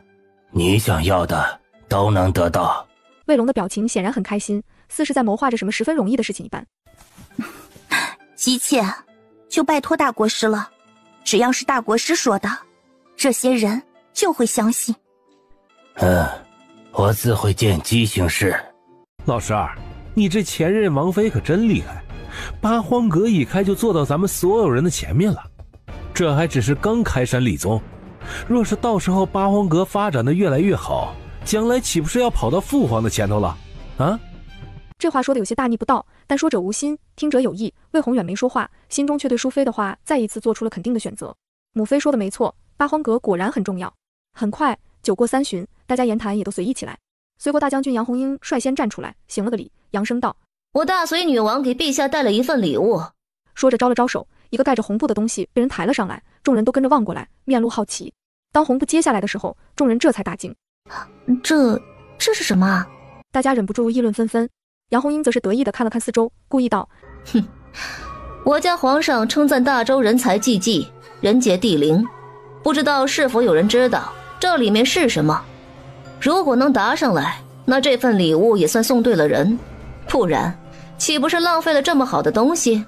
你想要的都能得到。卫龙的表情显然很开心，似是在谋划着什么十分容易的事情一般。姬妾就拜托大国师了，只要是大国师说的，这些人就会相信。我自会见机行事。老十二，你这前任王妃可真厉害，八荒阁一开就坐到咱们所有人的前面了。这还只是刚开山立宗，若是到时候八荒阁发展的越来越好，将来岂不是要跑到父皇的前头了啊？这话说的有些大逆不道，但说者无心，听者有意。魏宏远没说话，心中却对淑妃的话再一次做出了肯定的选择。母妃说的没错，八荒阁果然很重要。很快，酒过3巡，大家言谈也都随意起来。随国大将军杨红英率先站出来，行了个礼，扬声道：“我大隋女王给陛下带了一份礼物。”说着招了招手，一个盖着红布的东西被人抬了上来，众人都跟着望过来，面露好奇。当红布揭下来的时候，众人这才大惊：“这是什么啊？”大家忍不住议论纷纷。杨红英则是得意地看了看四周，故意道：“哼，我家皇上称赞大周人才济济，人杰地灵，不知道是否有人知道这里面是什么？如果能答上来，那这份礼物也算送对了人，不然岂不是浪费了这么好的东西？”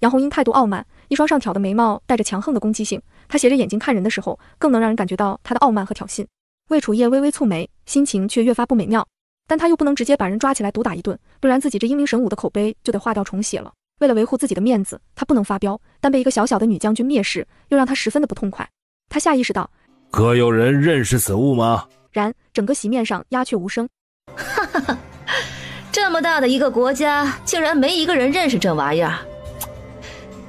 杨红英态度傲慢，一双上挑的眉毛带着强横的攻击性，她斜着眼睛看人的时候，更能让人感觉到她的傲慢和挑衅。魏楚夜微微蹙眉，心情却越发不美妙。但他又不能直接把人抓起来毒打一顿，不然自己这英明神武的口碑就得划掉重写了。为了维护自己的面子，他不能发飙，但被一个小小的女将军蔑视，又让他十分的不痛快。他下意识道：“可有人认识此物吗？”然整个席面上鸦雀无声。哈哈哈，这么大的一个国家，竟然没一个人认识这玩意儿。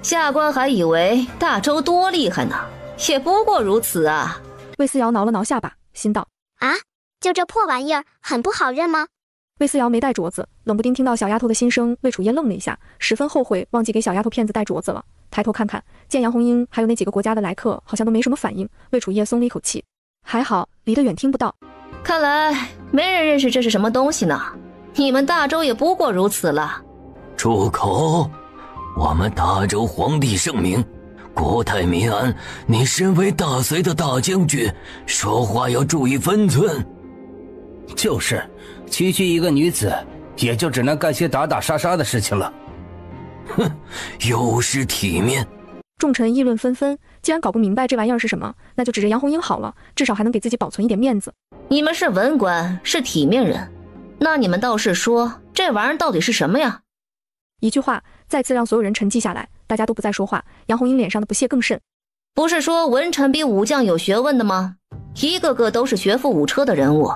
下官还以为大周多厉害呢，也不过如此啊。魏思瑶挠了挠下巴，心道：“啊，就这破玩意儿，很不好认吗？”魏思瑶没戴镯子，冷不丁听到小丫头的心声，魏楚夜愣了一下，十分后悔忘记给小丫头片子戴镯子了。抬头看看，见杨红英还有那几个国家的来客好像都没什么反应，魏楚夜松了一口气，还好离得远听不到。看来没人认识这是什么东西呢，你们大周也不过如此了。住口！我们大周皇帝圣明，国泰民安，你身为大隋的大将军，说话要注意分寸。就是，区区一个女子，也就只能干些打打杀杀的事情了。哼，有失体面。众臣议论纷纷，既然搞不明白这玩意儿是什么，那就指着杨红英好了，至少还能给自己保存一点面子。你们是文官，是体面人，那你们倒是说，这玩意儿到底是什么呀？一句话再次让所有人沉寂下来，大家都不再说话。杨红英脸上的不屑更甚。不是说文臣比武将有学问的吗？一个个都是学富五车的人物。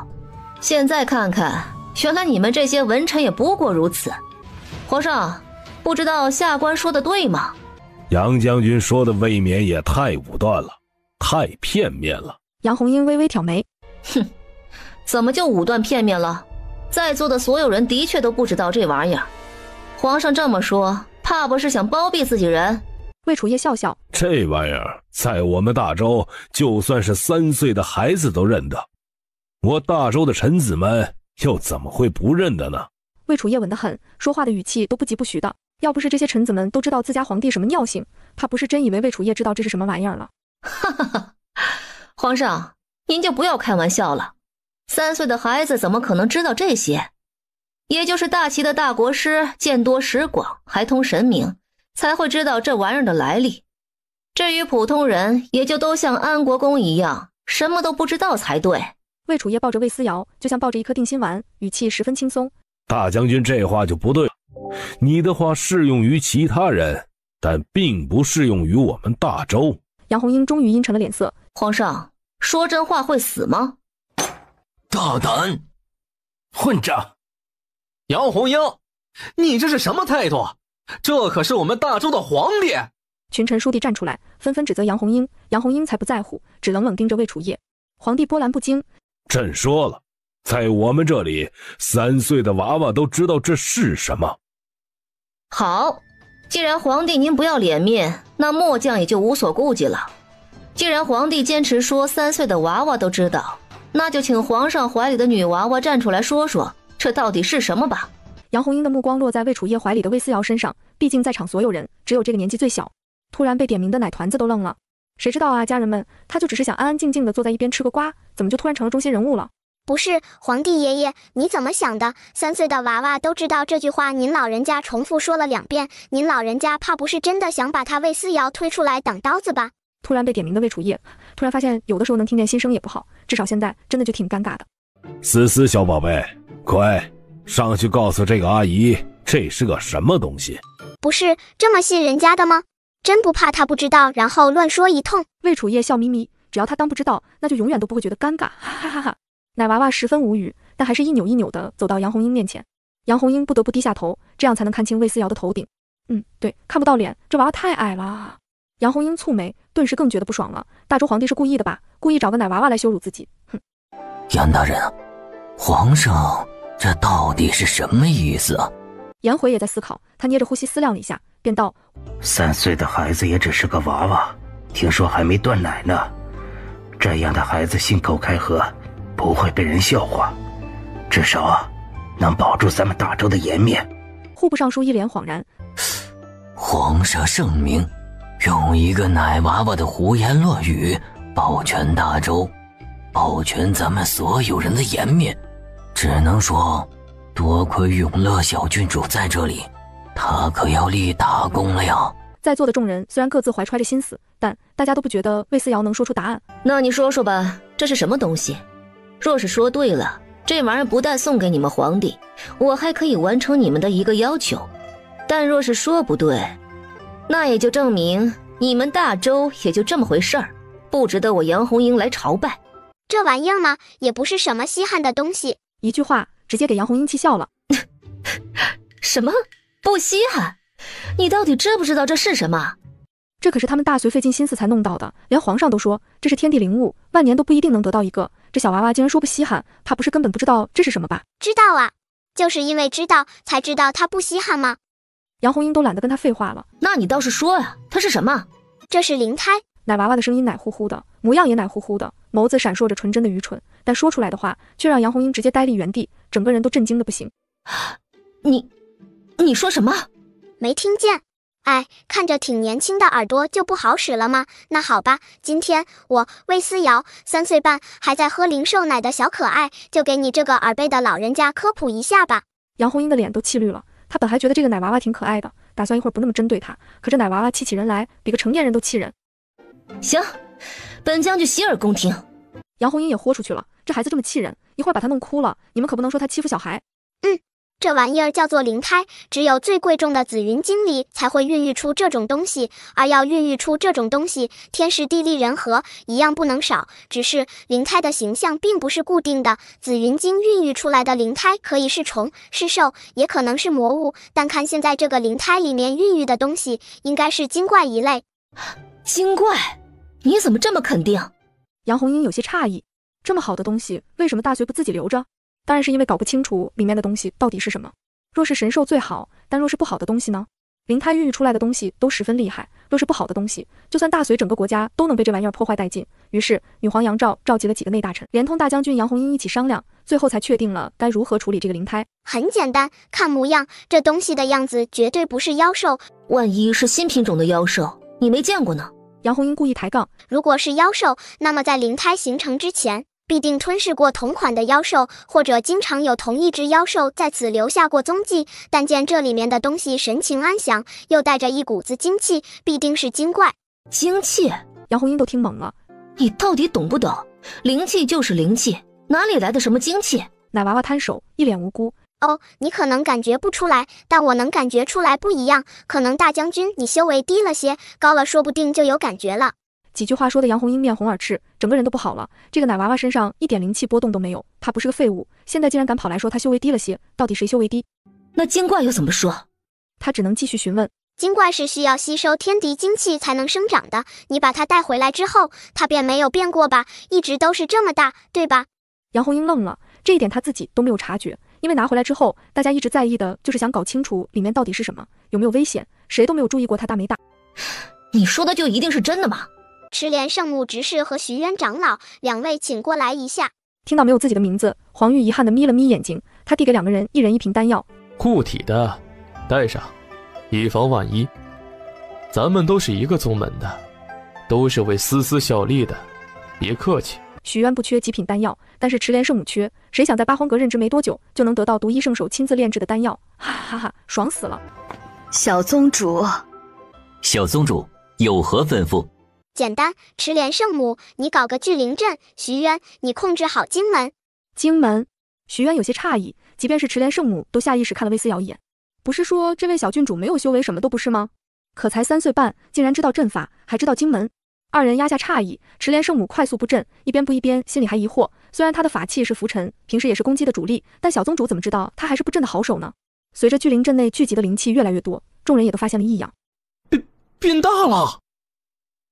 现在看看，原来你们这些文臣也不过如此。皇上，不知道下官说的对吗？杨将军说的未免也太武断了，太片面了。杨红英微微挑眉，哼，怎么就武断片面了？在座的所有人的确都不知道这玩意儿。皇上这么说，怕不是想包庇自己人？魏楚夜笑笑，这玩意儿在我们大周，就算是3岁的孩子都认得。我大周的臣子们又怎么会不认得呢？魏楚夜稳得很，说话的语气都不疾不徐的。要不是这些臣子们都知道自家皇帝什么尿性，怕不是真以为魏楚夜知道这是什么玩意儿了。哈哈哈，皇上，您就不要开玩笑了。3岁的孩子怎么可能知道这些？也就是大齐的大国师见多识广，还通神明，才会知道这玩意儿的来历。至于普通人，也就都像安国公一样，什么都不知道才对。魏楚夜抱着魏思瑶，就像抱着一颗定心丸，语气十分轻松。大将军这话就不对了，你的话适用于其他人，但并不适用于我们大周。杨红英终于阴沉了脸色。皇上，说真话会死吗？大胆混账！杨红英，你这是什么态度？这可是我们大周的皇帝！群臣书弟站出来，纷纷指责杨红英。杨红英才不在乎，只冷冷盯着魏楚夜。皇帝波澜不惊。朕说了，在我们这里，3岁的娃娃都知道这是什么。好，既然皇帝您不要脸面，那末将也就无所顾忌了。既然皇帝坚持说3岁的娃娃都知道，那就请皇上怀里的女娃娃站出来说说，这到底是什么吧。杨红樱的目光落在魏楚夜怀里的魏思瑶身上，毕竟在场所有人只有这个年纪最小。突然被点名的奶团子都愣了，谁知道啊，家人们，他就只是想安安静静的坐在一边吃个瓜，怎么就突然成了中心人物了？不是，皇帝爷爷，你怎么想的？3岁的娃娃都知道这句话，您老人家重复说了2遍，您老人家怕不是真的想把他魏思瑶推出来挡刀子吧？突然被点名的魏楚夜，突然发现有的时候能听见心声也不好，至少现在真的就挺尴尬的。思思小宝贝，快上去告诉这个阿姨，这是个什么东西？不是这么信人家的吗？真不怕他不知道，然后乱说一通？魏楚夜笑眯眯，只要他当不知道，那就永远都不会觉得尴尬，哈哈哈哈。奶娃娃十分无语，但还是一扭一扭的走到杨红樱面前。杨红樱不得不低下头，这样才能看清魏思瑶的头顶。对，看不到脸，这娃娃太矮了。杨红樱蹙眉，顿时更觉得不爽了。大周皇帝是故意的吧？故意找个奶娃娃来羞辱自己。哼！杨大人，皇上这到底是什么意思啊？颜回也在思考，他捏着呼吸思量了一下，便道：3岁的孩子也只是个娃娃，听说还没断奶呢。这样的孩子信口开河，不会被人笑话，至少能保住咱们大周的颜面。户部尚书一脸恍然，皇上圣明，用一个奶娃娃的胡言乱语保全大周，保全咱们所有人的颜面，只能说多亏永乐小郡主在这里，他可要立大功了呀。在座的众人虽然各自怀揣着心思，但大家都不觉得魏思瑶能说出答案。那你说说吧，这是什么东西？若是说对了，这玩意儿不但送给你们皇帝，我还可以完成你们的一个要求。但若是说不对，那也就证明你们大周也就这么回事儿，不值得我杨红樱来朝拜。这玩意儿嘛，也不是什么稀罕的东西。一句话直接给杨红樱气笑了。什么？不稀罕？你到底知不知道这是什么？这可是他们大隋费尽心思才弄到的，连皇上都说这是天地灵物，万年都不一定能得到一个。这小娃娃竟然说不稀罕，他不是根本不知道这是什么吧？知道啊，就是因为知道才知道它不稀罕吗？杨红樱都懒得跟他废话了。那你倒是说呀，它是什么？这是灵胎。奶娃娃的声音奶乎乎的，模样也奶乎乎的，眸子闪烁着纯真的愚蠢，但说出来的话却让杨红樱直接呆立原地，整个人都震惊的不行。你说什么？没听见。哎，看着挺年轻的耳朵就不好使了吗？那好吧，今天我魏思瑶3岁半还在喝零售奶的小可爱，就给你这个耳背的老人家科普一下吧。杨红樱的脸都气绿了，她本还觉得这个奶娃娃挺可爱的，打算一会儿不那么针对她，可这奶娃娃气起人来比个成年人都气人。行，本将军洗耳恭听。杨红樱也豁出去了，这孩子这么气人，一会儿把他弄哭了，你们可不能说他欺负小孩。这玩意儿叫做灵胎，只有最贵重的紫云晶里才会孕育出这种东西，而要孕育出这种东西，天时地利人和一样不能少。只是灵胎的形象并不是固定的，紫云晶孕育出来的灵胎可以是虫是兽，也可能是魔物，但看现在这个灵胎里面孕育的东西应该是精怪一类。精怪？你怎么这么肯定？杨红樱有些诧异，这么好的东西为什么大隋不自己留着？当然是因为搞不清楚里面的东西到底是什么。若是神兽最好，但若是不好的东西呢？灵胎孕育出来的东西都十分厉害，若是不好的东西，就算大隋整个国家都能被这玩意儿破坏殆尽。于是女皇杨照召集了几个内大臣，连同大将军杨红樱一起商量，最后才确定了该如何处理这个灵胎。很简单，看模样，这东西的样子绝对不是妖兽。万一是新品种的妖兽，你没见过呢？杨红樱故意抬杠，如果是妖兽，那么在灵胎形成之前必定吞噬过同款的妖兽，或者经常有同一只妖兽在此留下过踪迹。但见这里面的东西神情安详，又带着一股子精气，必定是精怪。精气？杨红樱都听懵了。你到底懂不懂？灵气就是灵气，哪里来的什么精气？奶娃娃摊手，一脸无辜。哦，你可能感觉不出来，但我能感觉出来不一样。可能大将军你修为低了些，高了说不定就有感觉了。几句话说的杨红樱面红耳赤，整个人都不好了。这个奶娃娃身上一点灵气波动都没有，她不是个废物，现在竟然敢跑来说她修为低了些，到底谁修为低？那精怪又怎么说？她只能继续询问。精怪是需要吸收天敌精气才能生长的，你把它带回来之后，它便没有变过吧？一直都是这么大，对吧？杨红樱愣了，这一点她自己都没有察觉，因为拿回来之后，大家一直在意的就是想搞清楚里面到底是什么，有没有危险，谁都没有注意过它大没大。你说的就一定是真的吗？赤莲圣母执事和徐渊长老两位，请过来一下。听到没有自己的名字，黄玉遗憾地眯了眯眼睛。他递给2个人一人1瓶丹药，固体的，带上，以防万一。咱们都是一个宗门的，都是为思思效力的，别客气。许渊不缺极品丹药，但是赤莲圣母缺。谁想在八荒阁任职没多久，就能得到独一圣手亲自炼制的丹药？哈哈哈，爽死了！小宗主，小宗主有何吩咐？简单，赤莲圣母，你搞个聚灵阵；徐渊，你控制好荆门。荆门？徐渊有些诧异，即便是赤莲圣母都下意识看了魏思瑶一眼。不是说这位小郡主没有修为，什么都不是吗？可才3岁半，竟然知道阵法，还知道荆门。2人压下诧异，赤莲圣母快速布阵，一边布一边心里还疑惑，虽然她的法器是拂尘，平时也是攻击的主力，但小宗主怎么知道她还是布阵的好手呢？随着聚灵阵内聚集的灵气越来越多，众人也都发现了异样。变大了！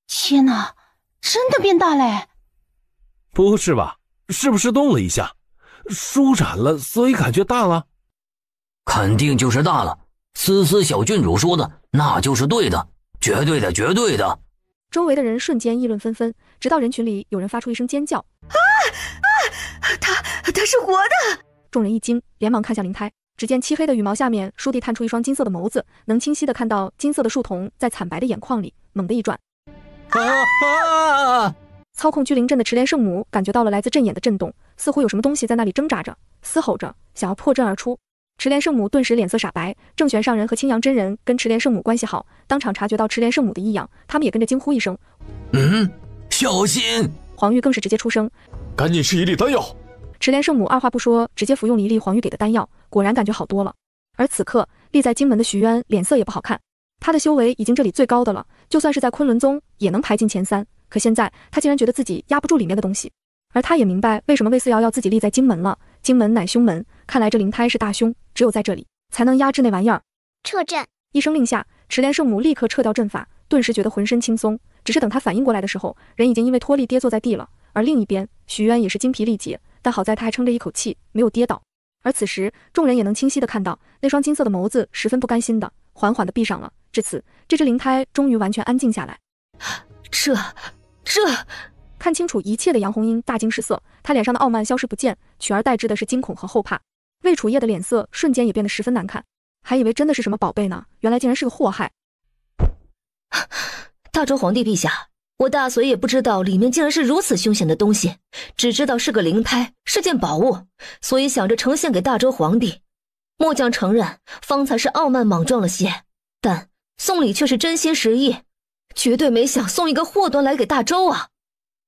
天哪，真的变大嘞！不是吧？是不是动了一下，舒展了，所以感觉大了？肯定就是大了。思思小郡主说的那就是对的，绝对的，绝对的。周围的人瞬间议论纷纷，直到人群里有人发出一声尖叫：他是活的！众人一惊，连忙看向灵胎，只见漆黑的羽毛下面，倏地探出一双金色的眸子，能清晰地看到金色的树瞳在惨白的眼眶里猛地一转。操控聚灵阵的赤莲圣母感觉到了来自阵眼的震动，似乎有什么东西在那里挣扎着，嘶吼着，想要破阵而出。赤莲圣母顿时脸色煞白，正玄上人和青阳真人跟赤莲圣母关系好，当场察觉到赤莲圣母的异样，他们也跟着惊呼一声：小心！黄玉更是直接出声：赶紧施一粒丹药！赤莲圣母二话不说，直接服用了一粒黄玉给的丹药，果然感觉好多了。而此刻立在荆门的徐渊脸色也不好看，他的修为已经这里最高的了，就算是在昆仑宗也能排进前3，可现在他竟然觉得自己压不住里面的东西。而他也明白为什么魏思瑶要自己立在荆门了，荆门乃凶门，看来这灵胎是大凶，只有在这里才能压制那玩意儿。撤阵！一声令下，赤莲圣母立刻撤掉阵法，顿时觉得浑身轻松。只是等他反应过来的时候，人已经因为脱力跌坐在地了。而另一边，徐渊也是精疲力竭，但好在他还撑着一口气，没有跌倒。而此时，众人也能清晰地看到那双金色的眸子十分不甘心的缓缓地闭上了。至此，这只灵胎终于完全安静下来。这看清楚一切的杨红樱大惊失色，她脸上的傲慢消失不见，取而代之的是惊恐和后怕。魏楚夜的脸色瞬间也变得十分难看，还以为真的是什么宝贝呢，原来竟然是个祸害。大周皇帝陛下，我大隋也不知道里面竟然是如此凶险的东西，只知道是个灵胎，是件宝物，所以想着呈现给大周皇帝。末将承认方才是傲慢莽撞了些，但送礼却是真心实意，绝对没想送一个祸端来给大周啊！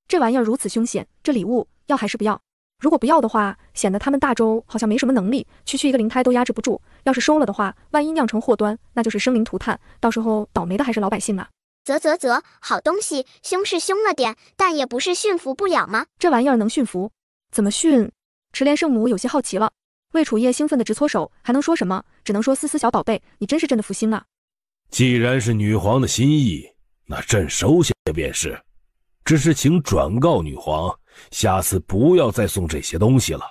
这玩意儿如此凶险，这礼物要还是不要？如果不要的话，显得他们大周好像没什么能力，区区一个灵胎都压制不住。要是收了的话，万一酿成祸端，那就是生灵涂炭，到时候倒霉的还是老百姓啊！啧，好东西，凶是凶了点，但也不是驯服不了吗？这玩意儿能驯服？怎么驯？赤莲圣母有些好奇了。魏楚夜兴奋的直搓手，还能说什么？只能说思思小宝贝，你真是朕的福星啊！既然是女皇的心意，那朕收下便是。只是请转告女皇，下次不要再送这些东西了。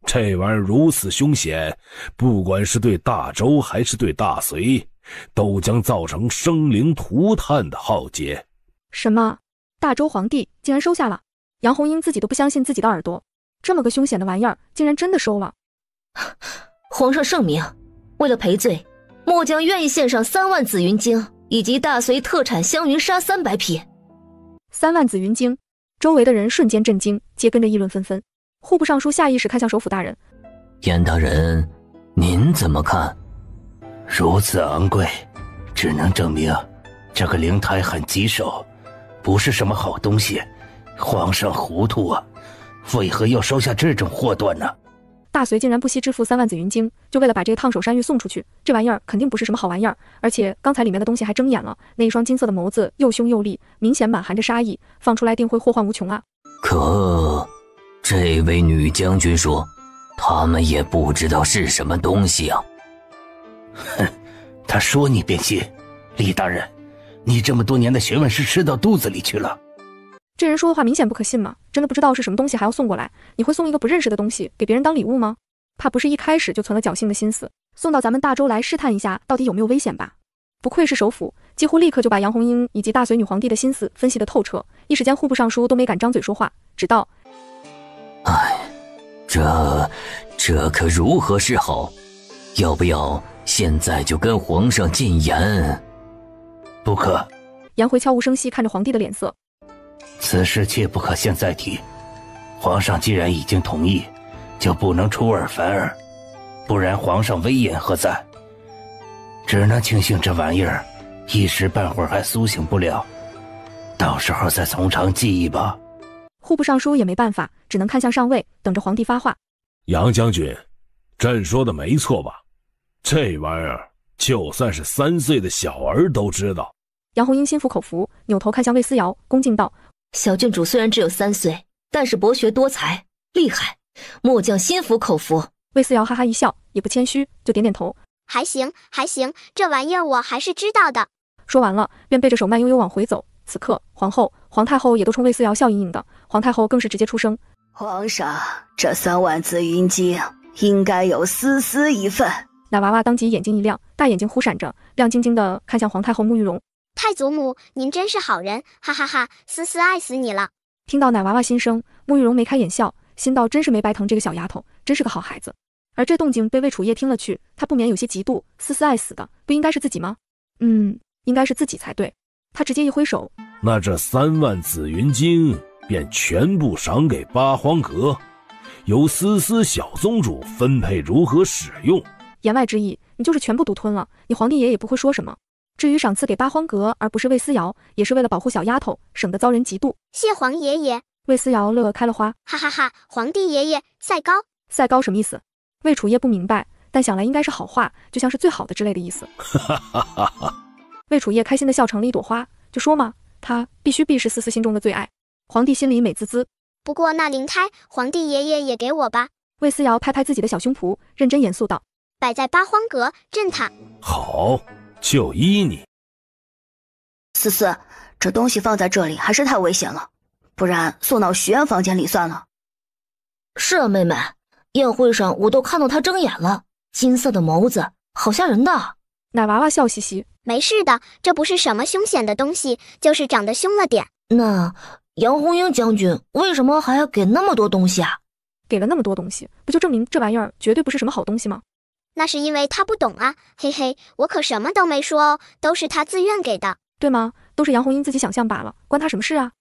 这玩意儿如此凶险，不管是对大周还是对大隋，都将造成生灵涂炭的浩劫。什么？大周皇帝竟然收下了？杨红樱自己都不相信自己的耳朵，这么个凶险的玩意儿，竟然真的收了。皇上圣明，为了赔罪，末将愿意献上3万紫云晶，以及大隋特产香云纱300匹。3万紫云晶，周围的人瞬间震惊，皆跟着议论纷纷。户部尚书下意识看向首辅大人，严大人，您怎么看？如此昂贵，只能证明这个灵胎很棘手，不是什么好东西。皇上糊涂啊，为何要收下这种祸端呢？大隋竟然不惜支付3万紫云晶，就为了把这个烫手山芋送出去，这玩意儿肯定不是什么好玩意儿。而且刚才里面的东西还睁眼了，那一双金色的眸子又凶又厉，明显满含着杀意，放出来定会祸患无穷啊！可这位女将军说，他们也不知道是什么东西啊。哼，他说你便信？李大人，你这么多年的学问是吃到肚子里去了？这人说的话明显不可信嘛，真的不知道是什么东西还要送过来？你会送一个不认识的东西给别人当礼物吗？怕不是一开始就存了侥幸的心思，送到咱们大周来试探一下到底有没有危险吧？不愧是首辅，几乎立刻就把杨红樱以及大隋女皇帝的心思分析得透彻，一时间户部尚书都没敢张嘴说话，只道：这可如何是好？要不要现在就跟皇上进言？不可。颜回悄无声息看着皇帝的脸色，此事切不可现在提。皇上既然已经同意，就不能出尔反尔，不然皇上威严何在？只能庆幸这玩意儿一时半会儿还苏醒不了，到时候再从长计议吧。户部尚书也没办法，只能看向上尉，等着皇帝发话。杨将军，朕说的没错吧？这玩意儿就算是3岁的小儿都知道。杨红樱心服口服，扭头看向魏思瑶，恭敬道：小郡主虽然只有3岁，但是博学多才，厉害，末将心服口服。魏思瑶哈哈一笑，也不谦虚，就点点头。还行，这玩意儿我还是知道的。说完了，便背着手慢悠悠往回走。此刻，皇后、皇太后也都冲魏思瑶笑盈盈的，皇太后更是直接出声：皇上，这3万紫云金应该有丝丝一份。奶娃娃当即眼睛一亮，大眼睛忽闪着，亮晶晶的看向皇太后慕玉容。太祖母，您真是好人，哈哈哈，思思爱死你了。听到奶娃娃心声，慕玉容眉开眼笑，心道真是没白疼这个小丫头，真是个好孩子。而这动静被魏楚夜听了去，他不免有些嫉妒，思思爱死的不应该是自己吗？应该是自己才对。他直接一挥手，那这3万紫云金便全部赏给八荒阁，由思思小宗主分配如何使用。言外之意，你就是全部独吞了，你皇帝爷也不会说什么。至于赏赐给八荒阁而不是魏思瑶，也是为了保护小丫头，省得遭人嫉妒。谢皇爷爷。魏思瑶乐开了花，哈哈哈，皇帝爷爷赛高。赛高什么意思？魏楚夜不明白，但想来应该是好话，就像是最好的之类的意思。魏楚夜开心的笑成了一朵花，就说嘛，他必须必是思思心中的最爱。皇帝心里美滋滋。不过那灵胎，皇帝爷爷也给我吧。魏思瑶拍拍自己的小胸脯，认真严肃道：摆在八荒阁镇塔。好，就依你。思思，这东西放在这里还是太危险了，不然送到许愿房间里算了。是啊，妹妹，宴会上我都看到他睁眼了，金色的眸子，好吓人的。奶娃娃笑嘻嘻：没事的，这不是什么凶险的东西，就是长得凶了点。那杨红樱将军为什么还要给那么多东西啊？给了那么多东西，不就证明这玩意儿绝对不是什么好东西吗？那是因为他不懂啊，嘿嘿，我可什么都没说哦，都是他自愿给的。对吗？都是杨红樱自己想象罢了，关他什么事啊？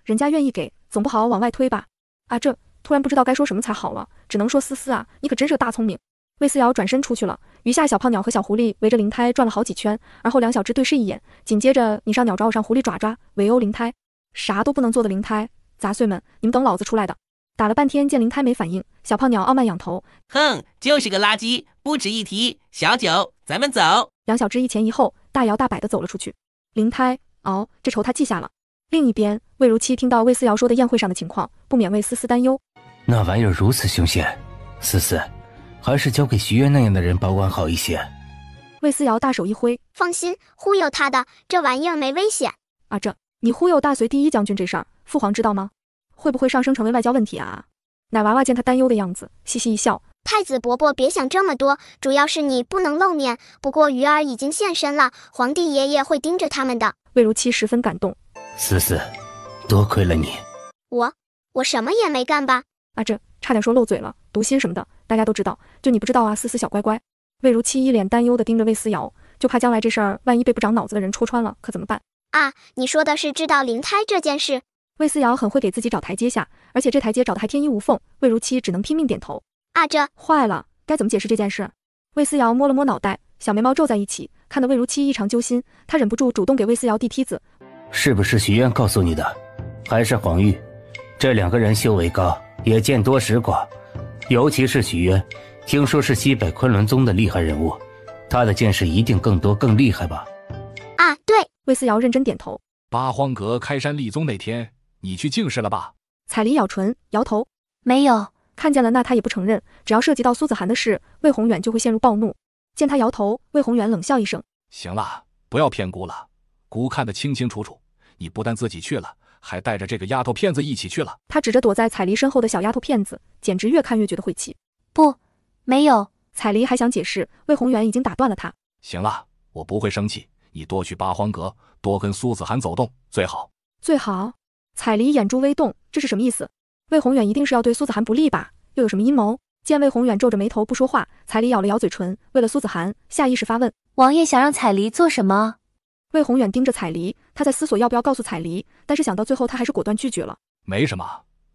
人家愿意给，总不好往外推吧？啊，这突然不知道该说什么才好了，只能说思思啊，你可真是个大聪明。魏思瑶转身出去了，余下小胖鸟和小狐狸围着灵胎转了好几圈，而后两小只对视一眼，紧接着你上鸟爪，我上狐狸爪爪，围殴灵胎。啥都不能做的灵胎，杂碎们，你们等老子出来的！打了半天见灵胎没反应，小胖鸟傲慢仰头，哼，就是个垃圾，不值一提。小九，咱们走。两小只一前一后，大摇大摆地走了出去。灵胎，这仇他记下了。另一边，魏如期听到魏思瑶说的宴会上的情况，不免为思思担忧。那玩意儿如此凶险，思思，还是交给徐渊那样的人保管好一些。魏思瑶大手一挥，放心，忽悠他的，这玩意儿没危险。啊，你忽悠大隋第一将军这事儿，父皇知道吗？会不会上升成为外交问题啊？奶娃娃见他担忧的样子，嘻嘻一笑。太子伯伯别想这么多，主要是你不能露面。不过鱼儿已经现身了，皇帝爷爷会盯着他们的。魏如期十分感动。思思，多亏了你。我什么也没干吧？啊，差点说漏嘴了，读心什么的，大家都知道，就你不知道啊，思思小乖乖。魏如期一脸担忧地盯着魏思瑶，就怕将来这事儿万一被不长脑子的人戳穿了，可怎么办？啊，你说的是知道灵胎这件事？魏思瑶很会给自己找台阶下，而且这台阶找得还天衣无缝，魏如期只能拼命点头。啊，这坏了，该怎么解释这件事？魏思瑶摸了摸脑袋，小眉毛皱在一起，看得魏如期异常揪心，她忍不住主动给魏思瑶递梯子。是不是许愿告诉你的，还是黄玉？这2个人修为高，也见多识广，尤其是许渊，听说是西北昆仑宗的厉害人物，他的见识一定更多更厉害吧？啊，对。魏思瑶认真点头。八荒阁开山立宗那天，你去净室了吧？彩梨咬唇摇头，没有。看见了那他也不承认，只要涉及到苏子涵的事，魏宏远就会陷入暴怒。见他摇头，魏宏远冷笑一声：行了，不要骗姑了，姑看得清清楚楚，你不但自己去了，还带着这个丫头片子一起去了。他指着躲在彩梨身后的小丫头片子，简直越看越觉得晦气。不，没有。彩梨还想解释，魏宏远已经打断了他。行了，我不会生气。你多去八荒阁，多跟苏子涵走动，最好。最好。彩梨眼珠微动，这是什么意思？魏宏远一定是要对苏子涵不利吧？又有什么阴谋？见魏宏远皱着眉头不说话，彩梨咬了咬嘴唇，为了苏子涵，下意识发问：王爷想让彩梨做什么？魏宏远盯着彩梨，他在思索要不要告诉彩梨，但是想到最后他还是果断拒绝了。没什么，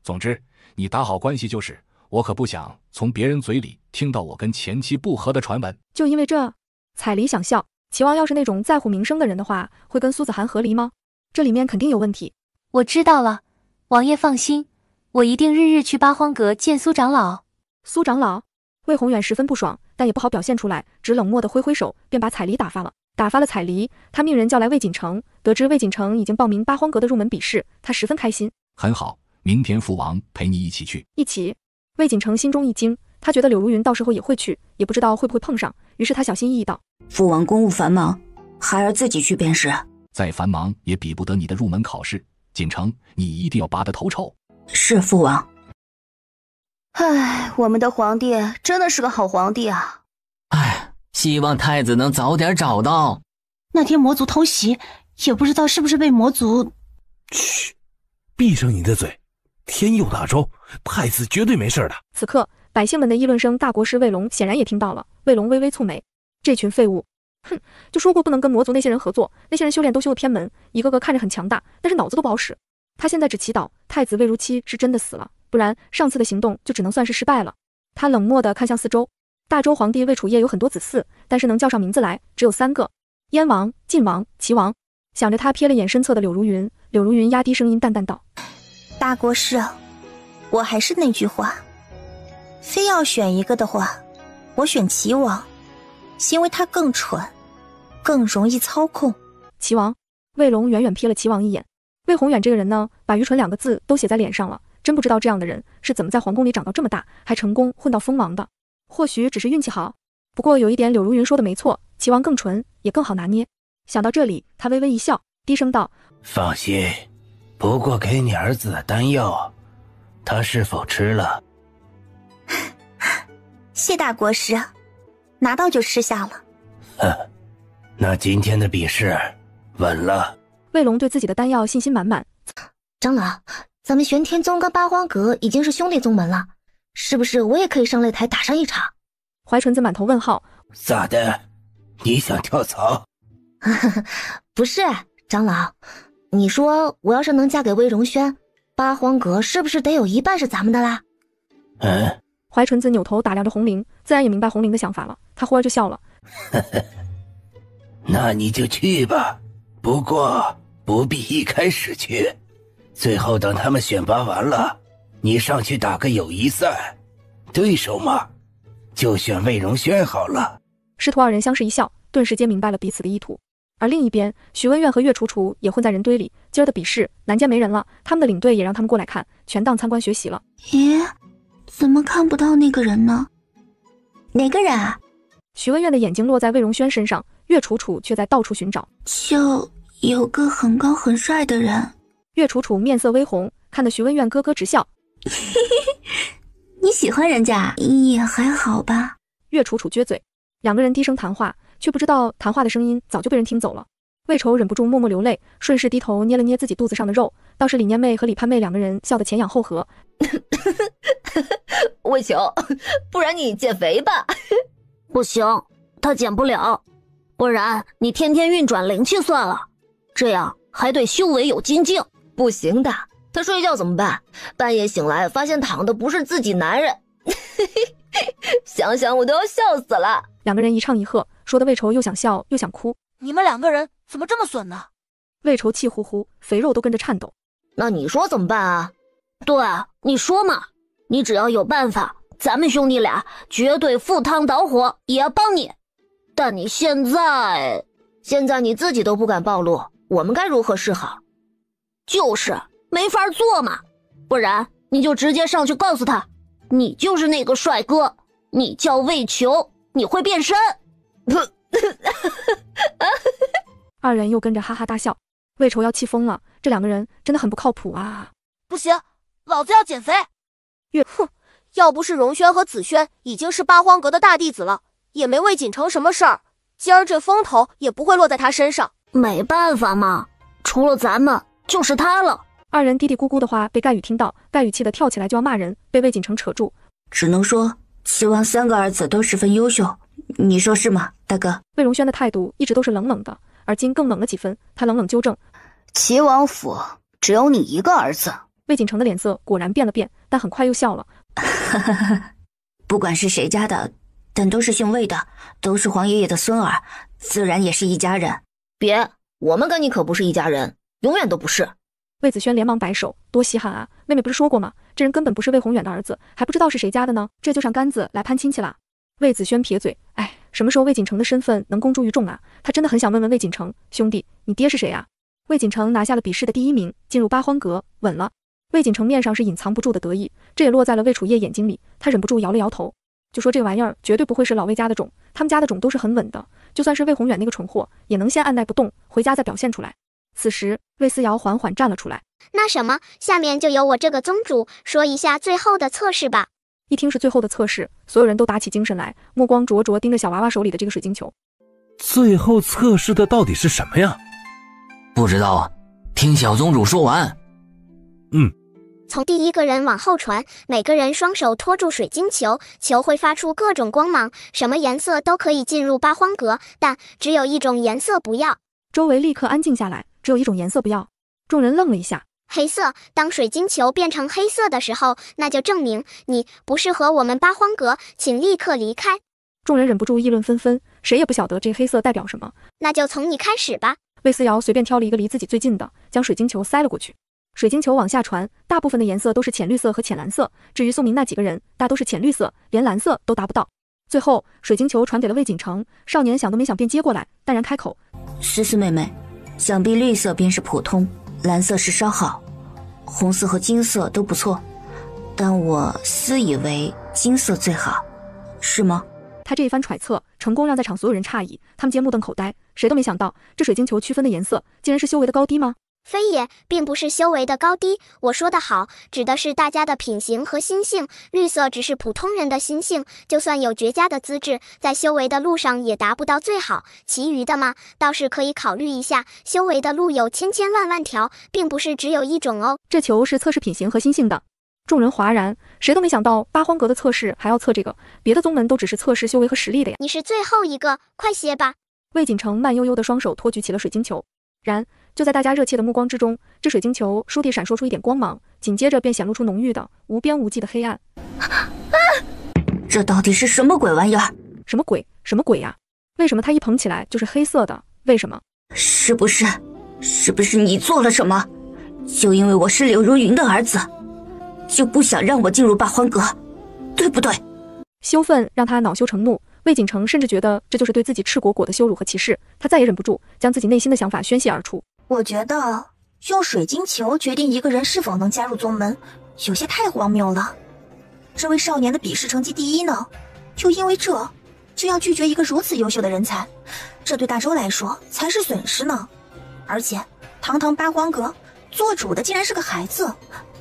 总之你打好关系就是，我可不想从别人嘴里听到我跟前妻不和的传闻。就因为这，彩梨想笑。齐王要是那种在乎名声的人的话，会跟苏子涵和离吗？这里面肯定有问题。我知道了，王爷放心，我一定日日去八荒阁见苏长老。苏长老，魏宏远十分不爽，但也不好表现出来，只冷漠地挥挥手，便把彩梨打发了。打发了彩梨，他命人叫来魏锦城，得知魏锦城已经报名八荒阁的入门比试，他十分开心。很好，明天父王陪你一起去。一起？魏锦城心中一惊，他觉得柳如云到时候也会去，也不知道会不会碰上，于是他小心翼翼道：父王公务繁忙，孩儿自己去便是。再繁忙也比不得你的入门考试，锦城，你一定要拔得头筹。是父王。唉，我们的皇帝真的是个好皇帝啊！唉，希望太子能早点找到。那天魔族偷袭，也不知道是不是被魔族……嘘，闭上你的嘴！天佑大周，太子绝对没事的。此刻，百姓们的议论声，大国师魏龙显然也听到了。魏龙微微蹙眉，这群废物！哼，就说过不能跟魔族那些人合作，那些人修炼都修得偏门，一个个看着很强大，但是脑子都不好使。他现在只祈祷太子魏如期是真的死了，不然上次的行动就只能算是失败了。他冷漠地看向四周，大周皇帝魏楚业有很多子嗣，但是能叫上名字来只有3个：燕王、晋王、齐王。想着他瞥了眼身侧的柳如云，柳如云压低声音淡淡道：大国师，我还是那句话，非要选一个的话，我选齐王，因为他更蠢，更容易操控。齐王？魏龙远远瞥了齐王一眼。魏宏远这个人呢，把愚蠢2个字都写在脸上了，真不知道这样的人是怎么在皇宫里长到这么大，还成功混到封王的。或许只是运气好，不过有一点柳如云说的没错，齐王更纯，也更好拿捏。想到这里，他微微一笑，低声道：放心，不过给你儿子的丹药，他是否吃了？谢大国师，拿到就吃下了。哼，那今天的比试稳了。魏龙对自己的丹药信心满满。长老，咱们玄天宗跟八荒阁已经是兄弟宗门了，是不是我也可以上擂台打上一场？怀纯子满头问号。咋的？你想跳槽？不是，长老，你说我要是能嫁给魏荣轩，八荒阁是不是得有一半是咱们的啦？怀纯子扭头打量着红玲，自然也明白红玲的想法了，他忽而就笑了。那你就去吧，不过不必一开始去，最后等他们选拔完了，你上去打个友谊赛，对手嘛，就选魏荣轩好了。师徒2人相视一笑，顿时间明白了彼此的意图。而另一边，徐文苑和岳楚楚也混在人堆里。今儿的比试南间没人了，他们的领队也让他们过来看，全当参观学习了。咦，怎么看不到那个人呢？哪个人啊？徐文苑的眼睛落在魏荣轩身上，岳楚楚却在到处寻找。就有个很高很帅的人。岳楚楚面色微红，看得徐文苑咯咯直笑。你喜欢人家？也还好吧。岳楚楚撅嘴。2个人低声谈话，却不知道谈话的声音早就被人听走了。魏愁忍不住默默流泪，顺势低头捏了捏自己肚子上的肉。倒是李念妹和李盼妹2个人笑得前仰后合。魏求，不然你减肥吧。不行，他减不了，不然你天天运转灵气算了，这样还对修为有精进。不行的，他睡觉怎么办？半夜醒来发现躺的不是自己男人。想想我都要笑死了。2个人一唱一和，说的魏愁又想笑又想哭。你们2个人怎么这么损呢？魏愁气呼呼，肥肉都跟着颤抖。那你说怎么办啊？对啊，你说嘛，你只要有办法，咱们兄弟俩绝对赴汤蹈火也要帮你。但你现在你自己都不敢暴露，我们该如何是好？就是没法做嘛，不然你就直接上去告诉他，你就是那个帅哥，你叫魏求，你会变身。2人又跟着哈哈大笑。魏愁要气疯了，这2个人真的很不靠谱啊！不行，老子要减肥。哼，要不是荣轩和子轩已经是八荒阁的大弟子了，也没魏锦城什么事儿，今儿这风头也不会落在他身上。没办法嘛，除了咱们就是他了。二人嘀嘀咕咕的话被盖宇听到，盖宇气得跳起来就要骂人，被魏锦城扯住。只能说齐王3个儿子都十分优秀，你说是吗，大哥？魏荣轩的态度一直都是冷冷的，而今更冷了几分。他冷冷纠正：齐王府只有你一个儿子。魏锦城的脸色果然变了变，但很快又笑了。不管是谁家的，但都是姓魏的，都是皇爷爷的孙儿，自然也是一家人。别，我们跟你可不是一家人，永远都不是。魏子轩连忙摆手，多稀罕啊！妹妹不是说过吗？这人根本不是魏宏远的儿子，还不知道是谁家的呢，这就上杆子来攀亲戚啦。魏子轩撇嘴，哎，什么时候魏锦城的身份能公诸于众啊？他真的很想问问魏锦城，兄弟，你爹是谁啊？魏锦城拿下了比试的第1名，进入八荒阁，稳了。魏锦城面上是隐藏不住的得意，这也落在了魏楚夜眼睛里，他忍不住摇了摇头，就说这玩意儿绝对不会是老魏家的种，他们家的种都是很稳的，就算是魏宏远那个蠢货，也能先按耐不动，回家再表现出来。此时，魏思瑶缓缓站了出来。那什么，下面就由我这个宗主说一下最后的测试吧。一听是最后的测试，所有人都打起精神来，目光灼灼盯着小娃娃手里的这个水晶球。最后测试的到底是什么呀？不知道啊，听小宗主说完。从第一个人往后传，每个人双手托住水晶球，球会发出各种光芒，什么颜色都可以进入八荒阁，但只有一种颜色不要。周围立刻安静下来，只有一种颜色不要。众人愣了一下。黑色，当水晶球变成黑色的时候，那就证明你不适合我们八荒阁，请立刻离开。众人忍不住议论纷纷，谁也不晓得这黑色代表什么。那就从你开始吧。魏思瑶随便挑了一个离自己最近的，将水晶球塞了过去。水晶球往下传，大部分的颜色都是浅绿色和浅蓝色，至于宋明那几个人，大都是浅绿色，连蓝色都达不到。最后，水晶球传给了魏锦城，少年想都没想便接过来，淡然开口：思思妹妹，想必绿色便是普通，蓝色是稍好，红色和金色都不错，但我私以为金色最好，是吗？他这一番揣测，成功让在场所有人诧异，他们皆目瞪口呆，谁都没想到，这水晶球区分的颜色，竟然是修为的高低吗？非也，并不是修为的高低，我说的好，指的是大家的品行和心性。绿色只是普通人的心性，就算有绝佳的资质，在修为的路上也达不到最好。其余的嘛，倒是可以考虑一下。修为的路有千千万万条，并不是只有一种哦。这球是测试品行和心性的。众人哗然，谁都没想到八荒阁的测试还要测这个，别的宗门都只是测试修为和实力的呀。你是最后一个，快些吧。魏锦城慢悠悠的双手托举起了水晶球，然就在大家热切的目光之中，这水晶球倏地闪烁出一点光芒，紧接着便显露出浓郁的无边无际的黑暗。这到底是什么鬼玩意儿？什么鬼？什么鬼呀？为什么它一捧起来就是黑色的？为什么？是不是你做了什么？就因为我是柳如云的儿子，就不想让我进入八荒阁，对不对？羞愤让他恼羞成怒，魏锦城甚至觉得这就是对自己赤果果的羞辱和歧视，他再也忍不住将自己内心的想法宣泄而出。我觉得用水晶球决定一个人是否能加入宗门，有些太荒谬了。这位少年的笔试成绩第1呢，就因为这就要拒绝一个如此优秀的人才，这对大周来说才是损失呢。而且堂堂八荒阁做主的竟然是个孩子，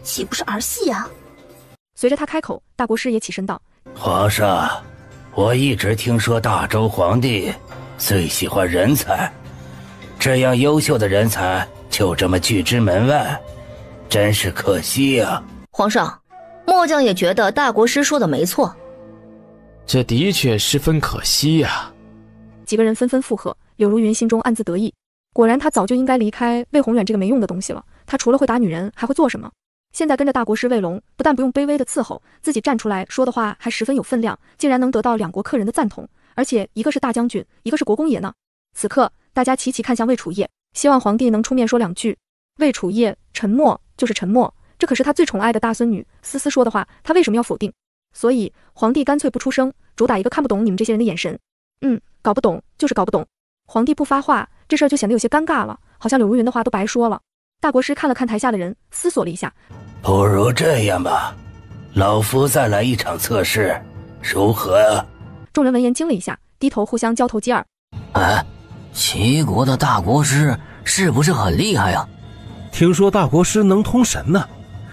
岂不是儿戏呀？随着他开口，大国师也起身道：皇上，我一直听说大周皇帝最喜欢人才，这样优秀的人才就这么拒之门外，真是可惜呀。皇上，末将也觉得大国师说的没错，这的确十分可惜呀。几个人纷纷附和，柳如云心中暗自得意，果然他早就应该离开魏宏远这个没用的东西了，他除了会打女人还会做什么？现在跟着大国师魏龙，不但不用卑微的伺候，自己站出来说的话还十分有分量，竟然能得到2国客人的赞同，而且一个是大将军，一个是国公爷呢。此刻大家齐齐看向魏楚夜，希望皇帝能出面说2句。魏楚夜沉默就是沉默，这可是他最宠爱的大孙女思思说的话，他为什么要否定？所以皇帝干脆不出声，主打一个看不懂你们这些人的眼神。搞不懂就是搞不懂。皇帝不发话，这事儿就显得有些尴尬了，好像柳如云的话都白说了。大国师看了看台下的人，思索了一下，不如这样吧，老夫再来一场测试，如何啊？众人闻言惊了一下，低头互相交头接耳。齐国的大国师是不是很厉害啊？听说大国师能通神呢，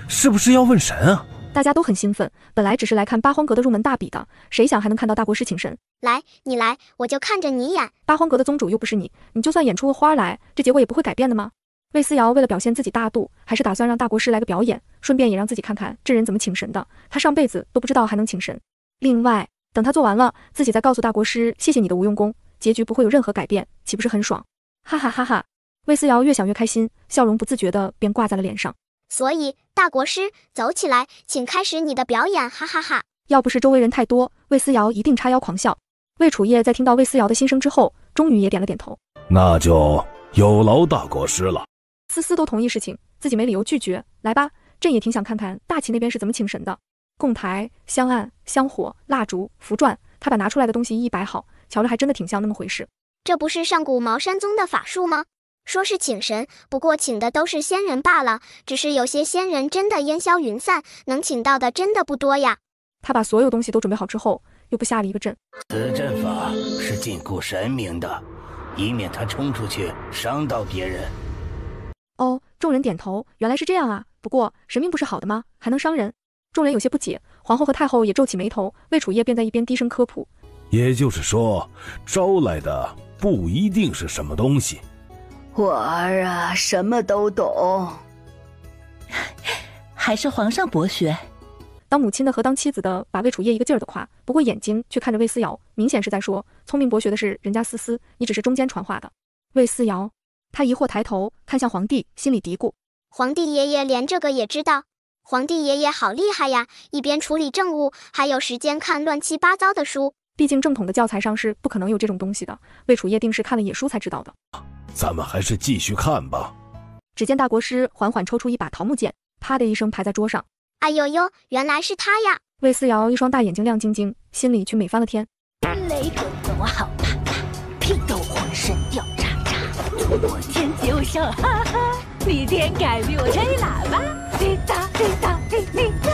是不是要问神啊？大家都很兴奋，本来只是来看八荒阁的入门大比的，谁想还能看到大国师请神。来，你来，我就看着你演。八荒阁的宗主又不是你，你就算演出个花来，这结果也不会改变的吗？魏思瑶为了表现自己大度，还是打算让大国师来个表演，顺便也让自己看看这人怎么请神的。他上辈子都不知道还能请神。另外，等他做完了，自己再告诉大国师谢谢你的无用功，结局不会有任何改变，岂不是很爽？哈哈哈哈！魏思瑶越想越开心，笑容不自觉地便挂在了脸上。所以，大国师，走起来，请开始你的表演，哈哈哈！要不是周围人太多，魏思瑶一定叉腰狂笑。魏楚业在听到魏思瑶的心声之后，终于也点了点头。那就有劳大国师了。思思都同意事情，自己没理由拒绝。来吧，朕也挺想看看大齐那边是怎么请神的。供台、香案、香火、蜡烛、符篆，他把拿出来的东西一摆好，瞧着还真的挺像那么回事。这不是上古茅山宗的法术吗？说是请神，不过请的都是仙人罢了，只是有些仙人真的烟消云散，能请到的真的不多呀。他把所有东西都准备好之后，又布下了一个阵。此阵法是禁锢神明的，以免他冲出去伤到别人。哦，众人点头，原来是这样啊。不过神明不是好的吗？还能伤人？众人有些不解，皇后和太后也皱起眉头，魏楚业便在一边低声科普。也就是说，招来的不一定是什么东西。我儿啊，什么都懂，还是皇上博学。当母亲的和当妻子的把魏楚业一个劲儿的夸，不过眼睛却看着魏思瑶，明显是在说，聪明博学的是人家思思，你只是中间传话的。魏思瑶，他疑惑抬头看向皇帝，心里嘀咕：皇帝爷爷连这个也知道，皇帝爷爷好厉害呀，一边处理政务，还有时间看乱七八糟的书。毕竟正统的教材上是不可能有这种东西的，魏楚业定是看了野书才知道的。咱们还是继续看吧。只见大国师缓缓抽出一把桃木剑，啪的一声拍在桌上。哎呦呦，原来是他呀！魏思瑶一双大眼睛亮晶晶，心里却美翻了天。雷狗狗好怕怕，屁都浑身掉渣渣。我天就上，哈哈！你天改比我吹喇叭，滴答滴答滴滴答。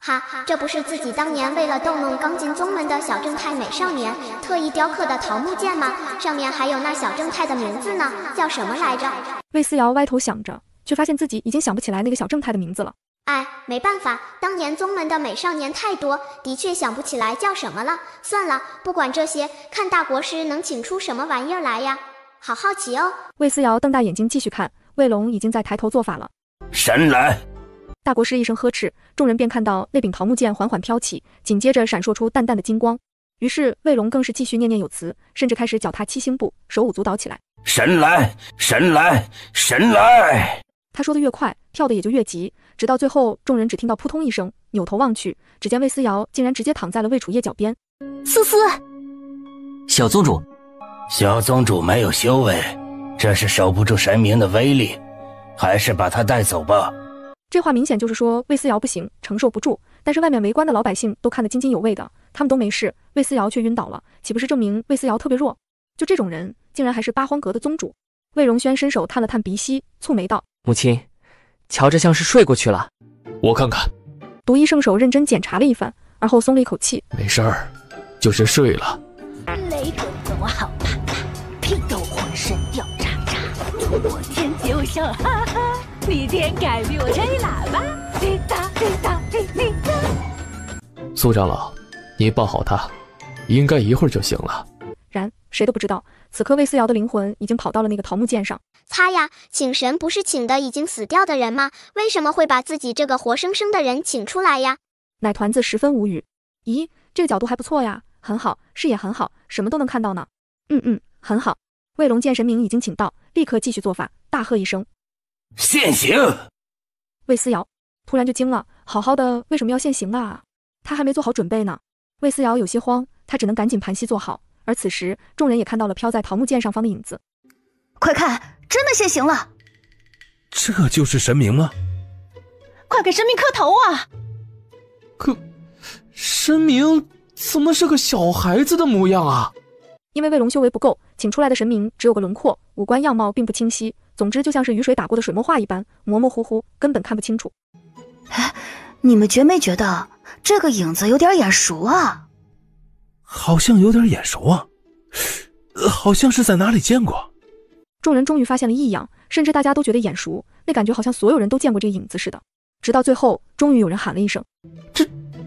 哈，这不是自己当年为了逗弄刚进宗门的小正太美少年特意雕刻的桃木剑吗？上面还有那小正太的名字呢，叫什么来着？魏思瑶歪头想着，却发现自己已经想不起来那个小正太的名字了。哎，没办法，当年宗门的美少年太多，的确想不起来叫什么了。算了，不管这些，看大国师能请出什么玩意儿来呀！好好奇哦。魏思瑶瞪大眼睛继续看，魏龙已经在抬头做法了。神来！大国师一声呵斥，众人便看到那柄桃木剑缓缓飘起，紧接着闪烁出淡淡的金光。于是魏龙更是继续念念有词，甚至开始脚踏七星步，手舞足蹈起来。神来！神来！神来！他说的越快，跳的也就越急，直到最后，众人只听到扑通一声，扭头望去，只见魏思瑶竟然直接躺在了魏楚业脚边。思思，小宗主，小宗主没有修为，这是守不住神明的威力，还是把他带走吧。这话明显就是说魏思瑶不行，承受不住，但是外面围观的老百姓都看得津津有味的，他们都没事，魏思瑶却晕倒了，岂不是证明魏思瑶特别弱？就这种人，竟然还是八荒阁的宗主。魏荣轩伸手探了探鼻息，蹙眉道：母亲，瞧着像是睡过去了。我看看。独一圣手认真检查了一番，而后松了一口气，没事儿，就是睡了。雷狗狗好怕怕，屁都浑身掉渣渣。我天就上，哈哈！你天改比我吹喇叭，滴答滴答滴滴答。苏长老，你抱好他，应该一会儿就行了。然谁都不知道，此刻魏思瑶的灵魂已经跑到了那个桃木剑上。擦呀，请神不是请的已经死掉的人吗？为什么会把自己这个活生生的人请出来呀？奶团子十分无语。咦，这个角度还不错呀，很好，视野很好，什么都能看到呢。很好。魏龙见神明已经请到，立刻继续做法，大喝一声：现形！魏思瑶突然就惊了，好好的为什么要现形啊？他还没做好准备呢。魏思瑶有些慌，他只能赶紧盘膝坐好。而此时，众人也看到了飘在桃木剑上方的影子。快看，真的现形了！这就是神明吗？快给神明磕头啊！可，神明怎么是个小孩子的模样啊？因为魏龙修为不够，请出来的神明只有个轮廓，五官样貌并不清晰，总之就像是雨水打过的水墨画一般，模模糊糊，根本看不清楚。哎，你们觉没觉得这个影子有点眼熟啊？好像有点眼熟啊，好像是在哪里见过。众人终于发现了异样，甚至大家都觉得眼熟，那感觉好像所有人都见过这个影子似的。直到最后，终于有人喊了一声：“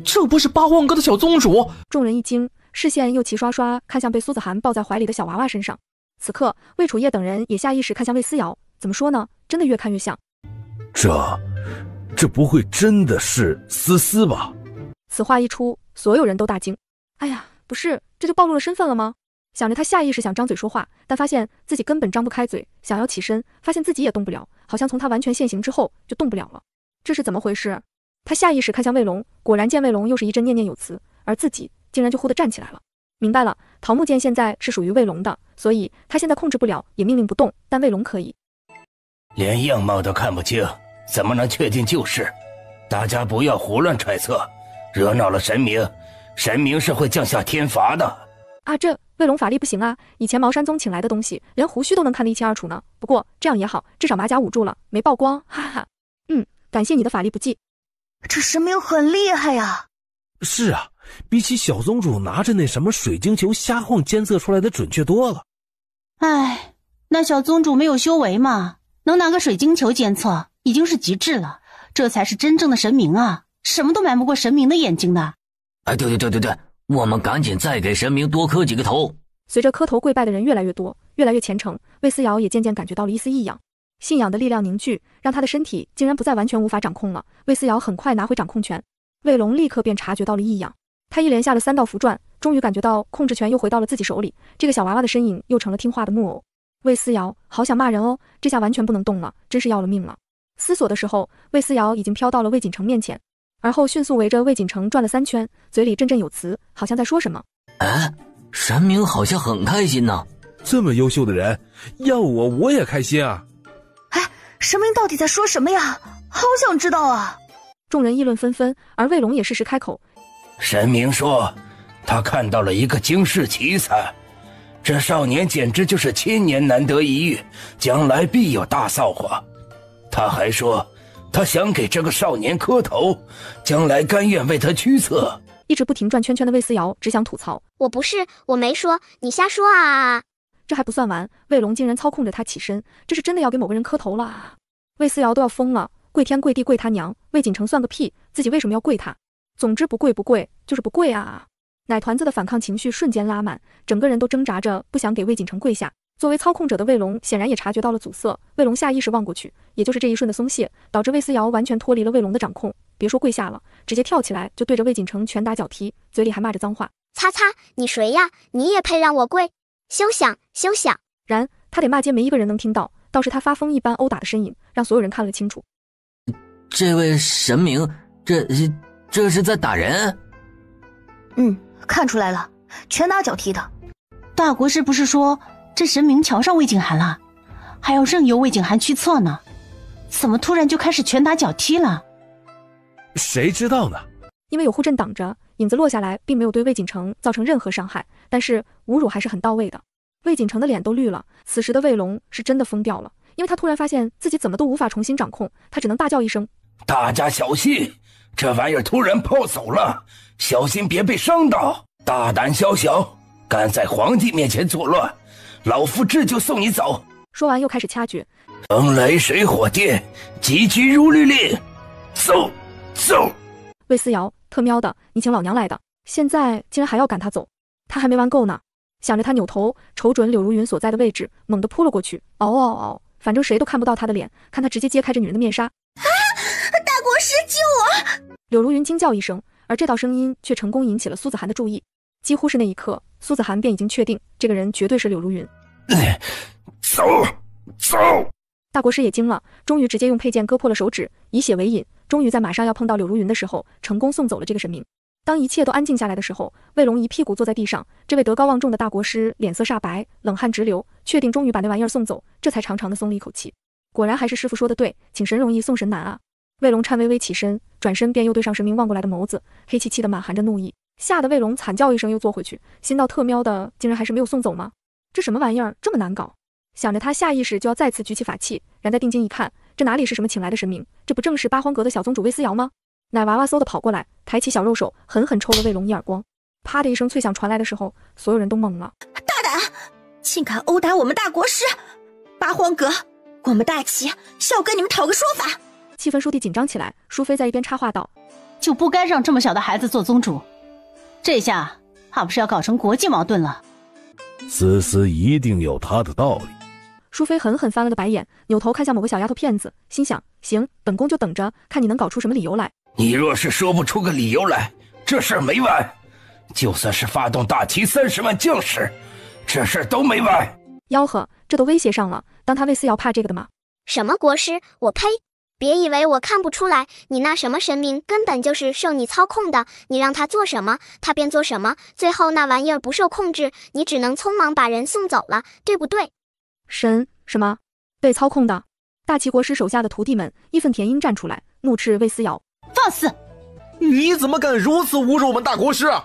这不是八荒阁的小宗主！”众人一惊，视线又齐刷刷看向被苏子涵抱在怀里的小娃娃身上。此刻，魏楚夜等人也下意识看向魏思瑶。怎么说呢？真的越看越像。这不会真的是思思吧？此话一出，所有人都大惊。哎呀，不是，这就暴露了身份了吗？想着他下意识想张嘴说话，但发现自己根本张不开嘴，想要起身，发现自己也动不了，好像从他完全现形之后就动不了了。这是怎么回事？他下意识看向魏龙，果然见魏龙又是一阵念念有词，而自己竟然就忽地站起来了。明白了，桃木剑现在是属于魏龙的，所以他现在控制不了，也命令不动，但魏龙可以。连样貌都看不清，怎么能确定就是？大家不要胡乱揣测，惹恼了神明，神明是会降下天罚的。啊，这魏龙法力不行啊！以前茅山宗请来的东西，连胡须都能看得一清二楚呢。不过这样也好，至少马甲捂住了，没曝光，哈哈。感谢你的法力不济。这神明很厉害呀！是啊，比起小宗主拿着那什么水晶球瞎晃监测出来的准确多了。哎，那小宗主没有修为嘛，能拿个水晶球监测已经是极致了，这才是真正的神明啊，什么都瞒不过神明的眼睛的。哎，对，我们赶紧再给神明多磕几个头。随着磕头跪拜的人越来越多，越来越虔诚，魏思瑶也渐渐感觉到了一丝异样。信仰的力量凝聚，让他的身体竟然不再完全无法掌控了。魏思瑶很快拿回掌控权，魏龙立刻便察觉到了异样。他一连下了3道符转，终于感觉到控制权又回到了自己手里，这个小娃娃的身影又成了听话的木偶。魏思瑶好想骂人哦，这下完全不能动了，真是要了命了。思索的时候，魏思瑶已经飘到了魏锦城面前，而后迅速围着魏锦城转了3圈，嘴里振振有词，好像在说什么。哎，神明好像很开心呢。这么优秀的人，要我也开心啊。神明到底在说什么呀？好想知道啊！众人议论纷纷，而魏龙也适时开口：神明说，他看到了一个惊世奇才，这少年简直就是千年难得一遇，将来必有大造化。他还说，他想给这个少年磕头，将来甘愿为他驱策。一直不停转圈圈的魏思瑶只想吐槽：我没说，你瞎说啊！这还不算完，魏龙竟然操控着他起身，这是真的要给某个人磕头了啊！魏思瑶都要疯了，跪天跪地跪他娘，魏锦城算个屁，自己为什么要跪他？总之不跪就是不跪啊！奶团子的反抗情绪瞬间拉满，整个人都挣扎着不想给魏锦城跪下。作为操控者的魏龙显然也察觉到了阻塞，魏龙下意识望过去，也就是这一瞬的松懈，导致魏思瑶完全脱离了魏龙的掌控，别说跪下了，直接跳起来就对着魏锦城拳打脚踢，嘴里还骂着脏话：擦擦，你谁呀？你也配让我跪？休想！然他得骂街没一个人能听到，倒是他发疯一般殴打的身影让所有人看了清楚。这位神明，这是在打人？看出来了，拳打脚踢的。大国师不是说这神明瞧上魏景涵了，还要任由魏景涵驱策呢，怎么突然就开始拳打脚踢了？谁知道呢？因为有护阵挡着，影子落下来并没有对魏锦城造成任何伤害，但是侮辱还是很到位的。魏锦城的脸都绿了，此时的魏龙是真的疯掉了，因为他突然发现自己怎么都无法重新掌控，他只能大叫一声：大家小心，这玩意儿突然跑走了，小心别被伤到。大胆小小，敢在皇帝面前作乱，老夫这就送你走。说完又开始掐诀：风雷水火电，急急如律令，走。魏思瑶，特喵的，你请老娘来的，现在竟然还要赶他走，他还没玩够呢。想着他扭头瞅准柳如云所在的位置，猛地扑了过去，嗷，反正谁都看不到他的脸，看他直接揭开这女人的面纱。大国师救我！柳如云惊叫一声，而这道声音却成功引起了苏子涵的注意。几乎是那一刻，苏子涵便已经确定这个人绝对是柳如云。走！大国师也惊了，终于直接用佩剑割破了手指，以血为引，终于在马上要碰到柳如云的时候，成功送走了这个神明。当一切都安静下来的时候，魏龙一屁股坐在地上，这位德高望重的大国师脸色煞白，冷汗直流，确定终于把那玩意儿送走，这才长长的松了一口气。果然还是师傅说的对，请神容易送神难啊！魏龙颤巍巍起身，转身便又对上神明望过来的眸子，黑漆漆的满含着怒意，吓得魏龙惨叫一声又坐回去，心到特喵的，竟然还是没有送走吗？这什么玩意儿这么难搞？想着他下意识就要再次举起法器，然再定睛一看，这哪里是什么请来的神明，这不正是八荒阁的小宗主魏思瑶吗？奶娃娃嗖的跑过来，抬起小肉手狠狠抽了魏龙一耳光。啪的一声脆响传来的时候，所有人都懵了。大胆，竟敢殴打我们大国师！八荒阁，我们大齐是要跟你们讨个说法。气氛倏地紧张起来。淑妃在一边插话道：“就不该让这么小的孩子做宗主，这下怕不是要搞成国际矛盾了。”思思一定有她的道理。淑妃狠狠翻了个白眼，扭头看向某个小丫头片子，心想：行，本宫就等着看你能搞出什么理由来。你若是说不出个理由来，这事儿没完。就算是发动大齐30万将士，这事儿都没完。吆喝，这都威胁上了，当他魏思瑶怕这个的吗？什么国师，我呸！别以为我看不出来，你那什么神明根本就是受你操控的，你让他做什么，他便做什么，最后那玩意儿不受控制，你只能匆忙把人送走了，对不对？神什么？被操控的？大齐国师手下的徒弟们义愤填膺站出来，怒斥魏思瑶：放肆！你怎么敢如此侮辱我们大国师啊！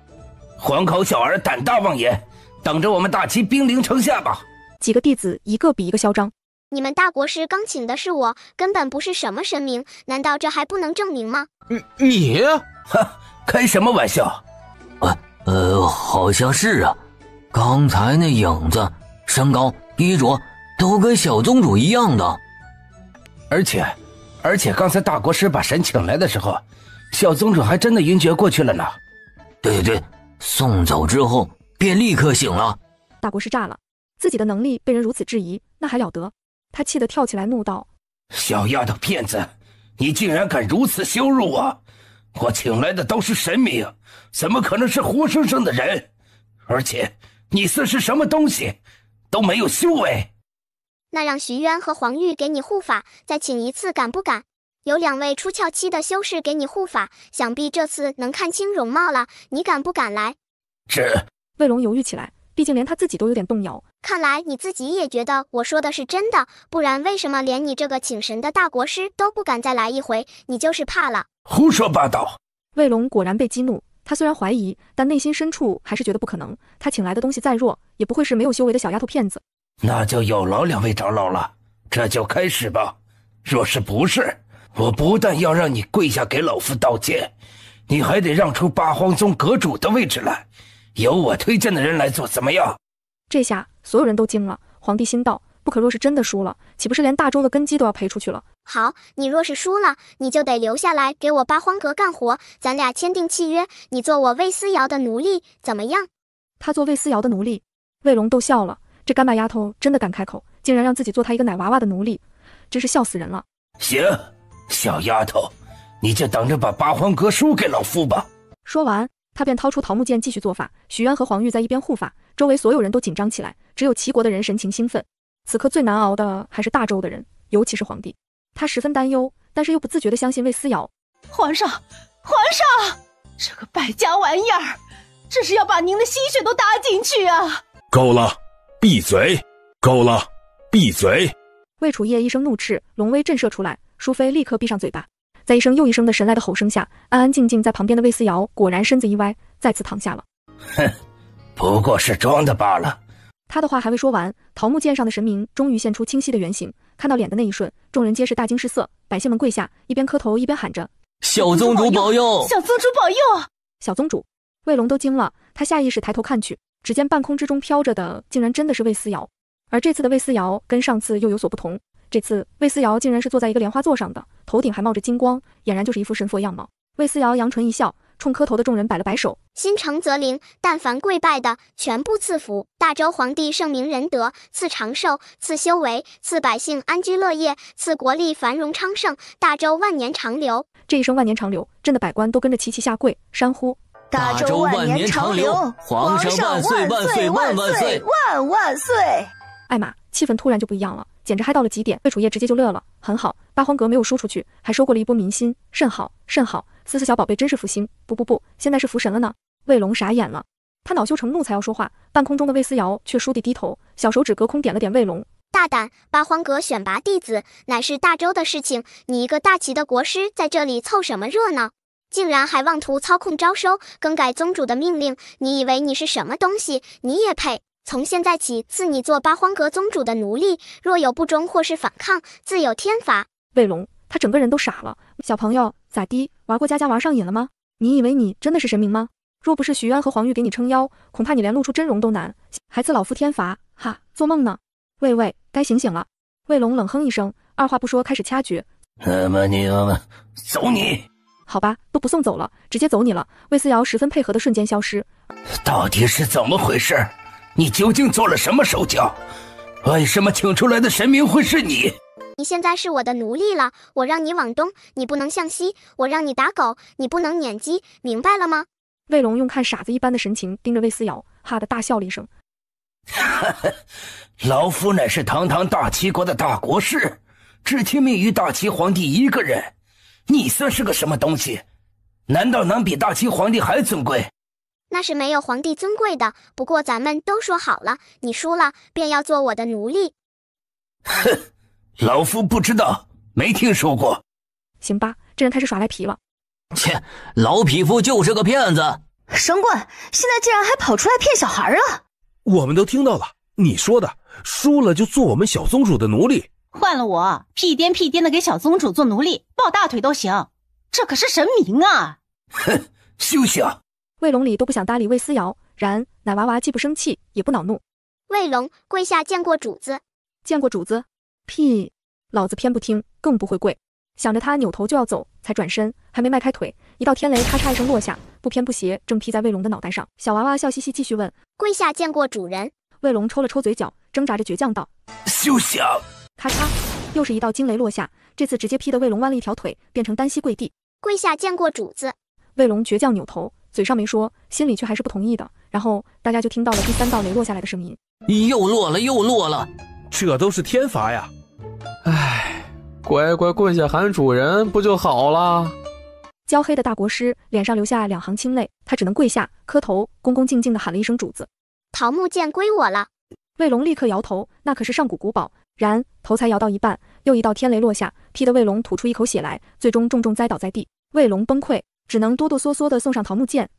黄口小儿胆大妄言，等着我们大齐兵临城下吧！几个弟子一个比一个嚣张。你们大国师刚请的是我，根本不是什么神明，难道这还不能证明吗？你，开什么玩笑？好像是啊，刚才那影子、身高、衣着都跟小宗主一样的。而且刚才大国师把神请来的时候，小宗主还真的晕厥过去了呢。对，送走之后便立刻醒了。大国师炸了，自己的能力被人如此质疑，那还了得？他气得跳起来怒道：小丫头片子，你竟然敢如此羞辱我！我请来的都是神明，怎么可能是活生生的人？而且你算是什么东西，都没有修为。那让徐渊和黄玉给你护法，再请一次，敢不敢？有2位出窍期的修士给你护法，想必这次能看清容貌了，你敢不敢来？魏龙犹豫起来，毕竟连他自己都有点动摇。看来你自己也觉得我说的是真的，不然为什么连你这个请神的大国师都不敢再来一回？你就是怕了？胡说八道！魏龙果然被激怒，他虽然怀疑，但内心深处还是觉得不可能。他请来的东西再弱，也不会是没有修为的小丫头片子。那就有劳2位长老了，这就开始吧。若是不是，我不但要让你跪下给老夫道歉，你还得让出八荒宗阁主的位置来，由我推荐的人来做，怎么样？这下所有人都惊了，皇帝心道：不可若是真的输了，岂不是连大周的根基都要赔出去了？好，你若是输了，你就得留下来给我八荒阁干活，咱俩签订契约，你做我魏思瑶的奴隶，怎么样？他做魏思瑶的奴隶？魏龙逗笑了，这干巴丫头真的敢开口，竟然让自己做他一个奶娃娃的奴隶，真是笑死人了。行，小丫头，你就等着把八荒阁输给老夫吧。说完，他便掏出桃木剑继续做法。许渊和黄玉在一边护法，周围所有人都紧张起来，只有齐国的人神情兴奋。此刻最难熬的还是大周的人，尤其是皇帝，他十分担忧，但是又不自觉地相信魏思瑶。皇上，这个败家玩意儿，这是要把您的心血都搭进去啊！够了，闭嘴！够了，闭嘴！魏楚夜一声怒斥，龙威震慑出来，淑妃立刻闭上嘴巴。在一声又一声的神来的吼声下，安安静静在旁边的魏思瑶果然身子一歪，再次躺下了。哼，不过是装的罢了。他的话还未说完，桃木剑上的神明终于现出清晰的原形。看到脸的那一瞬，众人皆是大惊失色，百姓们跪下，一边磕头一边喊着：小宗主保佑！小宗主保佑！小宗主！魏龙都惊了，他下意识抬头看去，只见半空之中飘着的竟然真的是魏思瑶。而这次的魏思瑶跟上次又有所不同，这次魏思瑶竟然是坐在一个莲花座上的，头顶还冒着金光，俨然就是一副神佛样貌。魏思瑶扬唇一笑，冲磕头的众人摆了摆手：心诚则灵，但凡跪拜的，全部赐福。大周皇帝圣明仁德，赐长寿，赐修为，赐百姓安居乐业，赐国力繁荣昌盛，大周万年长流。这一声万年长流，震得百官都跟着齐齐下跪，山呼：大周万年长流，皇上万岁万岁万万岁万万岁！艾玛，气氛突然就不一样了，简直嗨到了极点。魏楚夜直接就乐了，很好，八荒阁没有输出去，还收获了一波民心，甚好甚好。思思小宝贝真是福星，不，现在是福神了呢。魏龙傻眼了，他恼羞成怒才要说话，半空中的魏思瑶却倏地低头，小手指隔空点了点魏龙。大胆，八荒阁选拔弟子乃是大周的事情，你一个大齐的国师在这里凑什么热闹？竟然还妄图操控招收，更改宗主的命令，你以为你是什么东西？你也配？从现在起赐你做八荒阁宗主的奴隶，若有不忠或是反抗，自有天罚。魏龙他整个人都傻了，小朋友咋的，玩过家家玩上瘾了吗？你以为你真的是神明吗？若不是徐渊和黄玉给你撑腰，恐怕你连露出真容都难，还赐老夫天罚，哈，做梦呢！喂，该醒醒了！魏龙冷哼一声，二话不说开始掐诀。走你！好吧，都不送走了，直接走你了。魏思瑶十分配合的瞬间消失。到底是怎么回事？你究竟做了什么手脚？为什么请出来的神明会是你？你现在是我的奴隶了，我让你往东，你不能向西；我让你打狗，你不能撵鸡，明白了吗？魏龙用看傻子一般的神情盯着魏思瑶，哈的大笑了一声。老夫乃是堂堂大齐国的大国师，只听命于大齐皇帝一个人，你算是个什么东西？难道能比大齐皇帝还尊贵？那是没有皇帝尊贵的，不过咱们都说好了，你输了便要做我的奴隶。哼，老夫不知道，没听说过。行吧，这人开始耍赖皮了。切，老匹夫就是个骗子。神棍，现在竟然还跑出来骗小孩啊！我们都听到了，你说的，输了就做我们小宗主的奴隶。换了我，屁颠屁颠的给小宗主做奴隶，抱大腿都行。这可是神明啊！哼，休想！魏龙里都不想搭理魏思瑶，然奶娃娃既不生气也不恼怒。魏龙，跪下见过主子。见过主子？屁！老子偏不听，更不会跪。想着他扭头就要走，才转身，还没迈开腿，一道天雷咔嚓一声落下，不偏不斜，正劈在魏龙的脑袋上。小娃娃笑嘻嘻继续问：跪下见过主人。魏龙抽了抽嘴角，挣扎着倔强道：休想！咔嚓，又是一道惊雷落下，这次直接劈得魏龙弯了一条腿，变成单膝跪地。跪下见过主子。魏龙倔强扭头，嘴上没说，心里却还是不同意的。然后大家就听到了第3道雷落下来的声音。又落了，又落了，这都是天罚呀！唉，乖乖跪下喊主人不就好了？焦黑的大国师脸上流下2行清泪，他只能跪下磕头，恭恭敬敬地喊了一声主子。桃木剑归我了。魏龙立刻摇头，那可是上古古堡。然头才摇到一半，又一道天雷落下，劈得魏龙吐出一口血来，最终重重栽倒在地。魏龙崩溃，只能哆哆嗦嗦地送上桃木剑。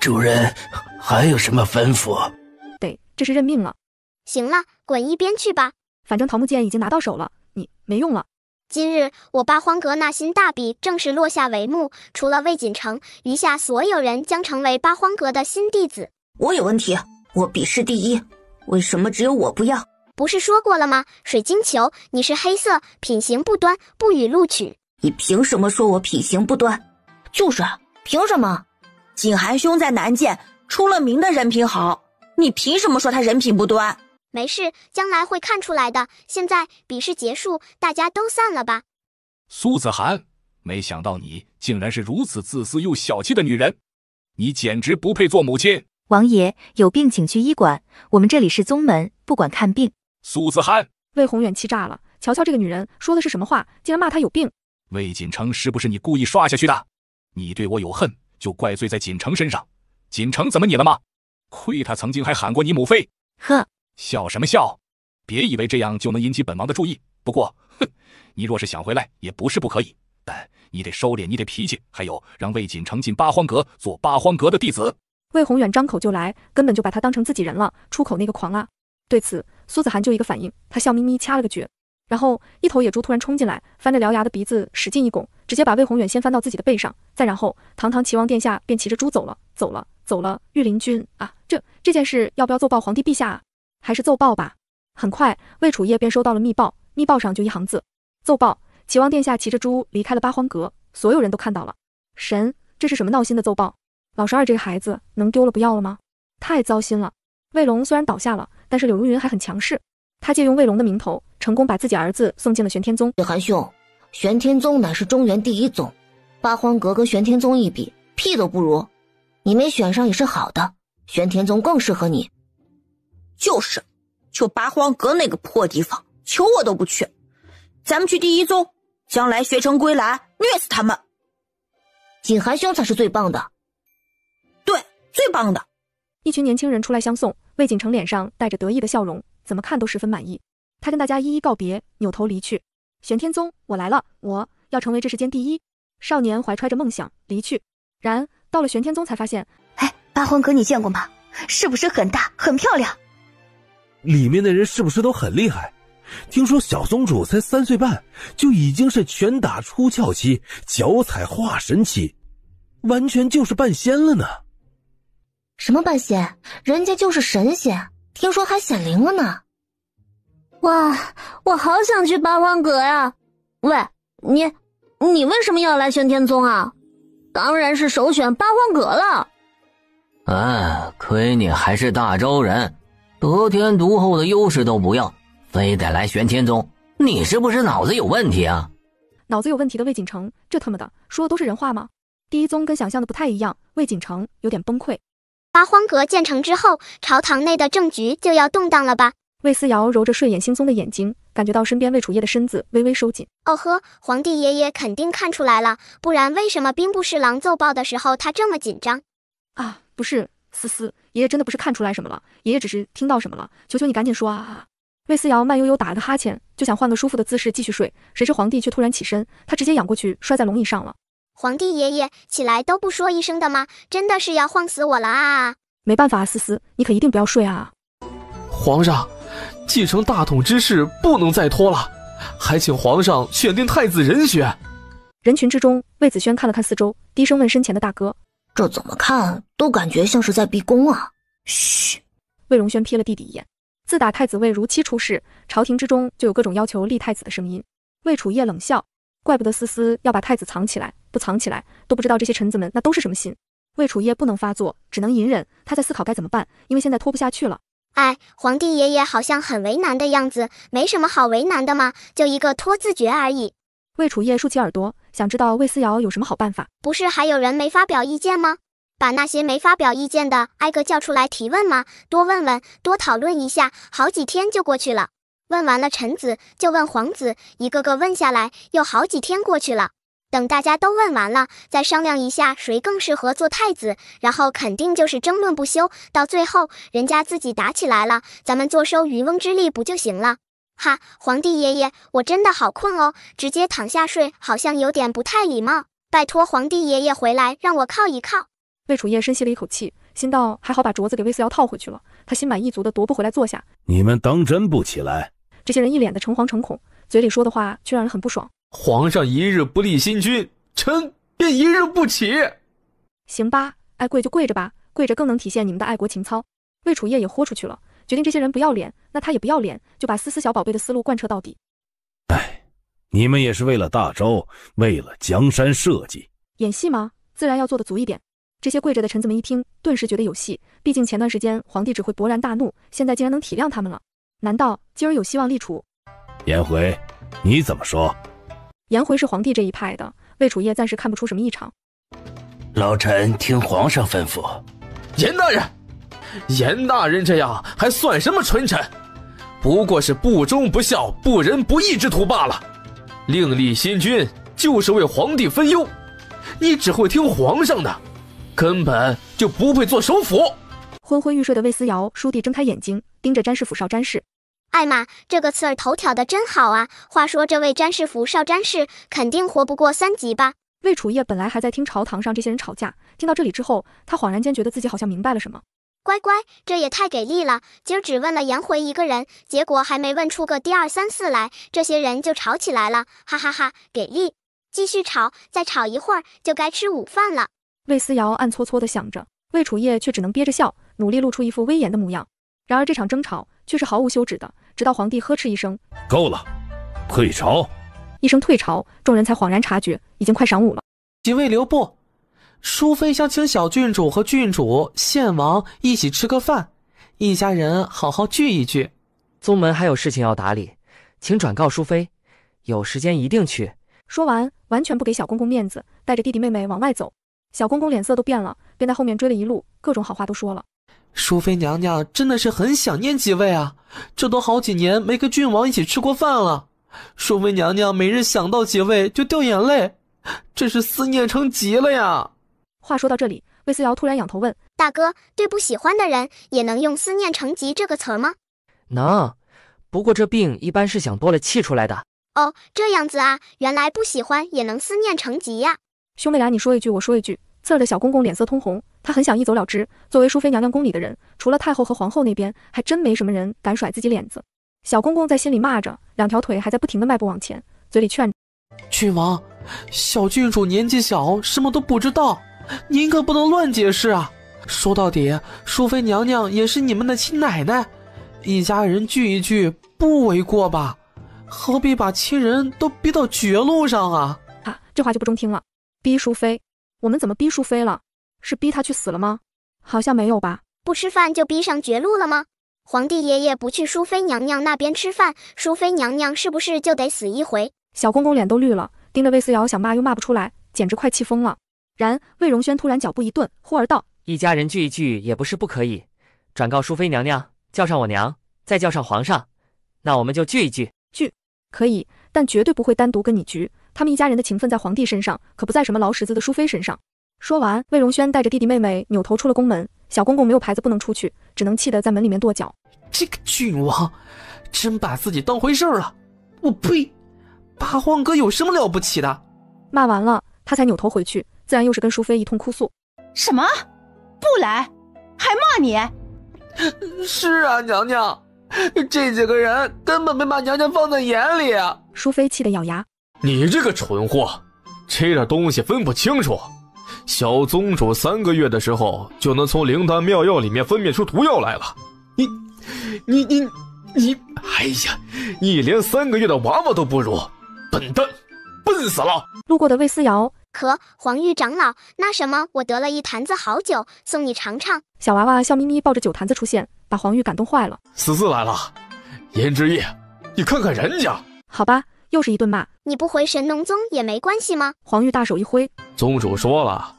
主人还有什么吩咐？对，这是认命了。行了，滚一边去吧。反正桃木剑已经拿到手了，你没用了。今日我八荒阁那新大比正式落下帷幕，除了魏锦城，余下所有人将成为八荒阁的新弟子。我有问题，我比试第一，为什么只有我不要？不是说过了吗？水晶球，你是黑色，品行不端，不予录取。你凭什么说我品行不端？就是凭什么？景寒兄在南剑出了名的人品好，你凭什么说他人品不端？没事，将来会看出来的。现在比试结束，大家都散了吧。苏子涵，没想到你竟然是如此自私又小气的女人，你简直不配做母亲。王爷，有病请去医馆，我们这里是宗门，不管看病。苏子涵，魏宏远气炸了，瞧瞧这个女人说的是什么话，竟然骂她有病。魏锦城是不是你故意刷下去的？你对我有恨，就怪罪在锦城身上。锦城怎么你了吗？亏他曾经还喊过你母妃。呵，笑什么笑？别以为这样就能引起本王的注意。不过，你若是想回来，也不是不可以，但你得收敛你的脾气，还有让魏锦城进八荒阁，做八荒阁的弟子。魏宏远张口就来，根本就把他当成自己人了，出口那个狂啊！对此，苏子涵就一个反应，他笑眯眯掐了个诀，然后一头野猪突然冲进来，翻着獠牙的鼻子使劲一拱，直接把魏宏远先翻到自己的背上，再然后堂堂齐王殿下便骑着猪走了。御林军啊，这件事要不要奏报皇帝陛下啊？还是奏报吧。很快，魏楚业便收到了密报，密报上就一行字：奏报，齐王殿下骑着猪离开了八荒阁。所有人都看到了。神，这是什么闹心的奏报？老十二这个孩子能丢了不要了吗？太糟心了。魏龙虽然倒下了，但是柳如云还很强势，他借用魏龙的名头，成功把自己儿子送进了玄天宗。韩兄，玄天宗乃是中原第一宗，八荒阁跟玄天宗一比，屁都不如。你没选上也是好的，玄天宗更适合你。就八荒阁那个破地方，求我都不去。咱们去第一宗，将来学成归来，虐死他们。锦寒兄才是最棒的。对，最棒的。一群年轻人出来相送，魏锦城脸上带着得意的笑容，怎么看都十分满意。他跟大家一一告别，扭头离去。玄天宗，我来了，我要成为这世间第一。少年怀揣着梦想离去，然到了玄天宗才发现，八荒阁你见过吗？是不是很大很漂亮？里面的人是不是都很厉害？听说小宗主才3岁半，就已经是拳打出鞘期，脚踩化神期，完全就是半仙了呢。什么半仙？人家就是神仙，听说还显灵了呢。哇，我好想去八荒阁呀！喂，你为什么要来玄天宗啊？当然是首选八荒阁了。亏你还是大周人，得天独厚的优势都不要，非得来玄天宗，你是不是脑子有问题啊？脑子有问题的魏锦城，这他妈的说的都是人话吗？第一宗跟想象的不太一样，魏锦城有点崩溃。八荒阁建成之后，朝堂内的政局就要动荡了吧？魏思瑶揉着睡眼惺忪的眼睛，感觉到身边魏楚夜的身子微微收紧。哦呵，皇帝爷爷肯定看出来了，不然为什么兵部侍郎奏报的时候他这么紧张？啊，不是，思思，爷爷真的不是看出来什么了，爷爷只是听到什么了，求求你赶紧说啊！魏思瑶慢悠悠打了个哈欠，就想换个舒服的姿势继续睡，谁知皇帝却突然起身，他直接仰过去摔在龙椅上了。皇帝爷爷起来都不说一声的吗？真的是要晃死我了啊！没办法啊，思思，你可一定不要睡啊！皇上，继承大统之事不能再拖了，还请皇上选定太子人选。人群之中，魏子轩看了看四周，低声问身前的大哥：“这怎么看都感觉像是在逼宫啊！”嘘。魏荣轩瞥了弟弟一眼。自打太子魏如期出世，朝廷之中就有各种要求立太子的声音。魏楚夜冷笑，怪不得思思要把太子藏起来，不藏起来都不知道这些臣子们那都是什么心。魏楚夜不能发作，只能隐忍，他在思考该怎么办，因为现在拖不下去了。皇帝爷爷好像很为难的样子，没什么好为难的嘛，就一个拖字诀而已。魏楚夜竖起耳朵，想知道魏思瑶有什么好办法。不是还有人没发表意见吗？把那些没发表意见的挨个叫出来提问吗？多问问，多讨论一下，好几天就过去了。问完了臣子，就问皇子，一个个问下来，又好几天过去了。等大家都问完了，再商量一下谁更适合做太子，然后肯定就是争论不休，到最后人家自己打起来了，咱们坐收渔翁之利不就行了？哈，皇帝爷爷，我真的好困哦，直接躺下睡好像有点不太礼貌，拜托皇帝爷爷回来让我靠一靠。魏楚夜深吸了一口气，心道还好把镯子给魏思瑶套回去了，他心满意足的踱步回来坐下。你们当真不起来？这些人一脸的诚惶诚恐，嘴里说的话却让人很不爽。皇上一日不立新君，臣便一日不起。行吧，爱跪就跪着吧，跪着更能体现你们的爱国情操。魏楚夜也豁出去了，决定这些人不要脸，那他也不要脸，就把思思小宝贝的思路贯彻到底。你们也是为了大周，为了江山社稷。演戏吗？自然要做的足一点。这些跪着的臣子们一听，顿时觉得有戏，毕竟前段时间皇帝只会勃然大怒，现在竟然能体谅他们了。难道今儿有希望立储？颜回，你怎么说？颜回是皇帝这一派的，魏楚夜暂时看不出什么异常。老臣听皇上吩咐。颜大人这样还算什么纯臣？不过是不忠不孝、不仁不义之徒罢了。另立新君就是为皇帝分忧，你只会听皇上的，根本就不配做首辅。昏昏欲睡的魏思瑶倏地睁开眼睛，盯着詹事府少詹事。艾玛，这个刺儿头挑的真好啊！话说这位詹事府少詹事肯定活不过3集吧？魏楚夜本来还在听朝堂上这些人吵架，听到这里之后，他恍然间觉得自己好像明白了什么。乖乖，这也太给力了！今儿只问了颜回一个人，结果还没问出个1、2、3、4来，这些人就吵起来了，哈哈哈！给力！继续吵，再吵一会儿就该吃午饭了。魏思瑶暗搓搓地想着，魏楚夜却只能憋着笑，努力露出一副威严的模样。然而这场争吵却是毫无休止的，直到皇帝呵斥一声：“够了，退朝！”一声退朝，众人才恍然察觉，已经快晌午了。几位留步，淑妃想请小郡主和郡主、献王一起吃个饭，一家人好好聚一聚。宗门还有事情要打理，请转告淑妃，有时间一定去。说完，完全不给小公公面子，带着弟弟妹妹往外走。小公公脸色都变了，便在后面追了一路，各种好话都说了。淑妃娘娘真的是很想念几位啊，这都好几年没跟郡王一起吃过饭了。淑妃娘娘每日想到几位就掉眼泪，真是思念成疾了呀。话说到这里，魏思瑶突然仰头问：“大哥，对不喜欢的人也能用思念成疾这个词儿吗？”能，不过这病一般是想多了气出来的。哦，这样子啊，原来不喜欢也能思念成疾呀。兄妹俩你说一句我说一句，刺儿的小公公脸色通红，他很想一走了之。作为淑妃娘娘宫里的人，除了太后和皇后那边，还真没什么人敢甩自己脸子。小公公在心里骂着，两条腿还在不停地迈步往前，嘴里劝：“郡王，小郡主年纪小，什么都不知道，您可不能乱解释啊。说到底，淑妃娘娘也是你们的亲奶奶，一家人聚一聚不为过吧？好比把亲人都逼到绝路上啊！啊，这话就不中听了。逼淑妃？我们怎么逼淑妃了？是逼她去死了吗？好像没有吧。不吃饭就逼上绝路了吗？皇帝爷爷不去淑妃娘娘那边吃饭，淑妃娘娘是不是就得死一回？小公公脸都绿了，盯着魏思瑶想骂又骂不出来，简直快气疯了。然魏荣轩突然脚步一顿，忽而道：一家人聚一聚也不是不可以，转告淑妃娘娘，叫上我娘，再叫上皇上，那我们就聚一聚。聚可以，但绝对不会单独跟你聚，他们一家人的情分在皇帝身上，可不在什么劳什子的淑妃身上。说完，魏荣轩带着弟弟妹妹扭头出了宫门，小公公没有牌子不能出去，只能气得在门里面跺脚。这个郡王真把自己当回事了！我呸！八荒阁有什么了不起的？骂完了，他才扭头回去，自然又是跟淑妃一通哭诉。什么？不来？还骂你？是啊，娘娘，这几个人根本没把娘娘放在眼里啊！淑妃气得咬牙：你这个蠢货，这点东西分不清楚。小宗主3个月的时候就能从灵丹妙药里面分辨出毒药来了，你，哎呀，你连3个月的娃娃都不如，笨蛋，笨死了！路过的魏思瑶：可皇玉长老，那什么，我得了一坛子好酒，送你尝尝。小娃娃笑眯眯抱着酒坛子出现，把皇玉感动坏了。思思来了，颜之夜，你看看人家。好吧，又是一顿骂。你不回神农宗也没关系吗？皇玉大手一挥：宗主说了，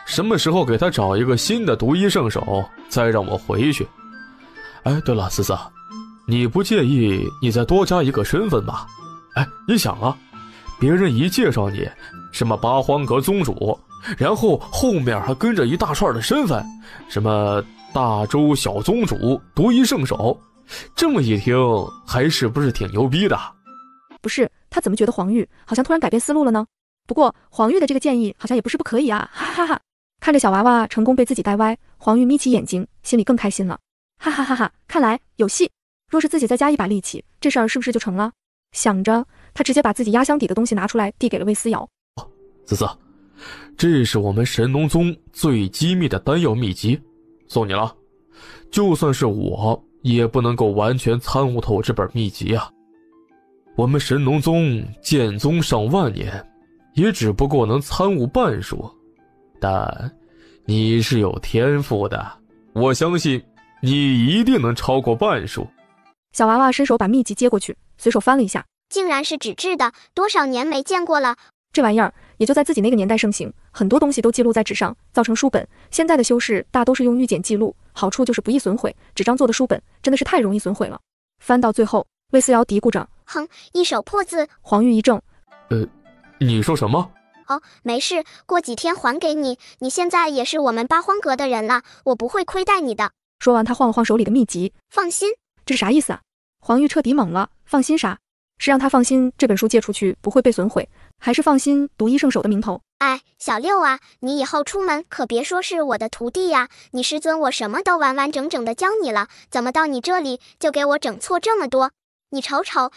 什么时候给他找一个新的独一圣手，再让我回去。哎，对了，思思，你不介意你再多加一个身份吧？哎，你想啊，别人一介绍你什么八荒阁宗主，然后后面还跟着一大串的身份，什么大周小宗主、独一圣手，这么一听还是不是挺牛逼的？不是，他怎么觉得黄玉好像突然改变思路了呢？不过黄玉的这个建议好像也不是不可以啊，哈哈哈！看着小娃娃成功被自己带歪，黄玉眯起眼睛，心里更开心了，哈哈哈哈！看来有戏。若是自己再加一把力气，这事儿是不是就成了？想着，他直接把自己压箱底的东西拿出来，递给了魏思瑶。思思，这是我们神农宗最机密的丹药秘籍，送你了。就算是我，也不能够完全参悟透这本秘籍啊。我们神农宗建宗上万年，也只不过能参悟半数，但你是有天赋的，我相信你一定能超过半数。小娃娃伸手把秘籍接过去，随手翻了一下，竟然是纸质的，多少年没见过了。这玩意儿也就在自己那个年代盛行，很多东西都记录在纸上，造成书本。现在的修士大都是用玉简记录，好处就是不易损毁，纸张做的书本真的是太容易损毁了。翻到最后，魏思瑶嘀咕着：哼，一手破字。黄玉一怔：你说什么？哦，没事，过几天还给你。你现在也是我们八荒阁的人了，我不会亏待你的。说完，他晃了晃手里的秘籍。放心。这是啥意思啊？黄玉彻底懵了。放心啥？是让他放心这本书借出去不会被损毁，还是放心独一圣手的名头？哎，小六啊，你以后出门可别说是我的徒弟呀，你师尊我什么都完完整整的教你了，怎么到你这里就给我整错这么多？你瞅瞅，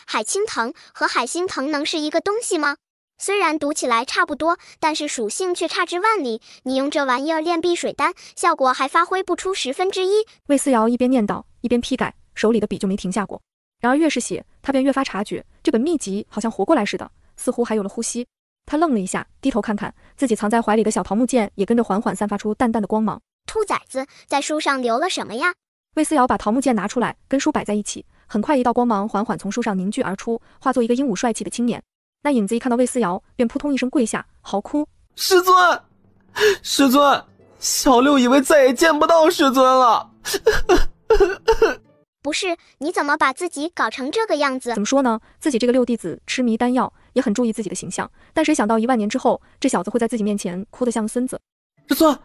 海青藤和海心藤能是一个东西吗？虽然读起来差不多，但是属性却差之万里。你用这玩意儿炼碧水丹，效果还发挥不出1/10。魏思瑶一边念叨，一边批改，手里的笔就没停下过。然而越是写，他便越发察觉这本秘籍好像活过来似的，似乎还有了呼吸。他愣了一下，低头看看自己藏在怀里的小桃木剑，也跟着缓缓散发出淡淡的光芒。兔崽子，在书上留了什么呀？魏思瑶把桃木剑拿出来，跟书摆在一起，很快一道光芒缓缓从书上凝聚而出，化作一个英武帅气的青年。那影子一看到魏思瑶，便扑通一声跪下，嚎哭：师尊，师尊，小六以为再也见不到师尊了。不是，你怎么把自己搞成这个样子？怎么说呢？自己这个六弟子痴迷丹药，也很注意自己的形象，但谁想到1万年之后，这小子会在自己面前哭得像个孙子。师尊，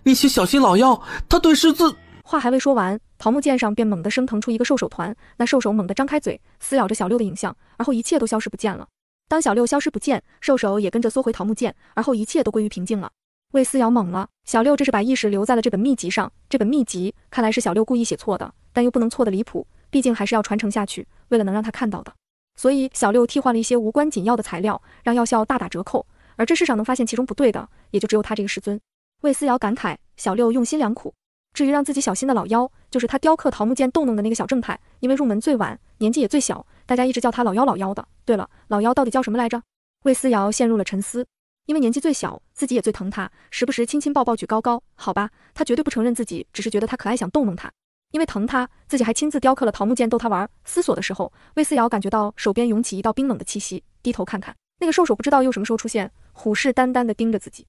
你且小心老妖，他对师尊……话还未说完，桃木剑上便猛地升腾出一个兽手团，那兽手猛地张开嘴，撕咬着小六的影像，而后一切都消失不见了。当小六消失不见，兽手也跟着缩回桃木剑，而后一切都归于平静了。魏思瑶懵了，小六这是把意识留在了这本秘籍上，这本秘籍看来是小六故意写错的，但又不能错得离谱，毕竟还是要传承下去，为了能让他看到的。所以小六替换了一些无关紧要的材料，让药效大打折扣，而这世上能发现其中不对的，也就只有他这个师尊。魏思瑶感慨，小六用心良苦。至于让自己小心的老妖，就是他雕刻桃木剑动弄的那个小正太，因为入门最晚，年纪也最小，大家一直叫他老幺老幺的。对了，老幺到底叫什么来着？魏思瑶陷入了沉思。因为年纪最小，自己也最疼他，时不时亲亲抱抱举高高。好吧，他绝对不承认自己只是觉得他可爱想逗弄他。因为疼他，自己还亲自雕刻了桃木剑逗他玩。思索的时候，魏思瑶感觉到手边涌起一道冰冷的气息，低头看看，那个兽首不知道又什么时候出现，虎视眈眈地盯着自己。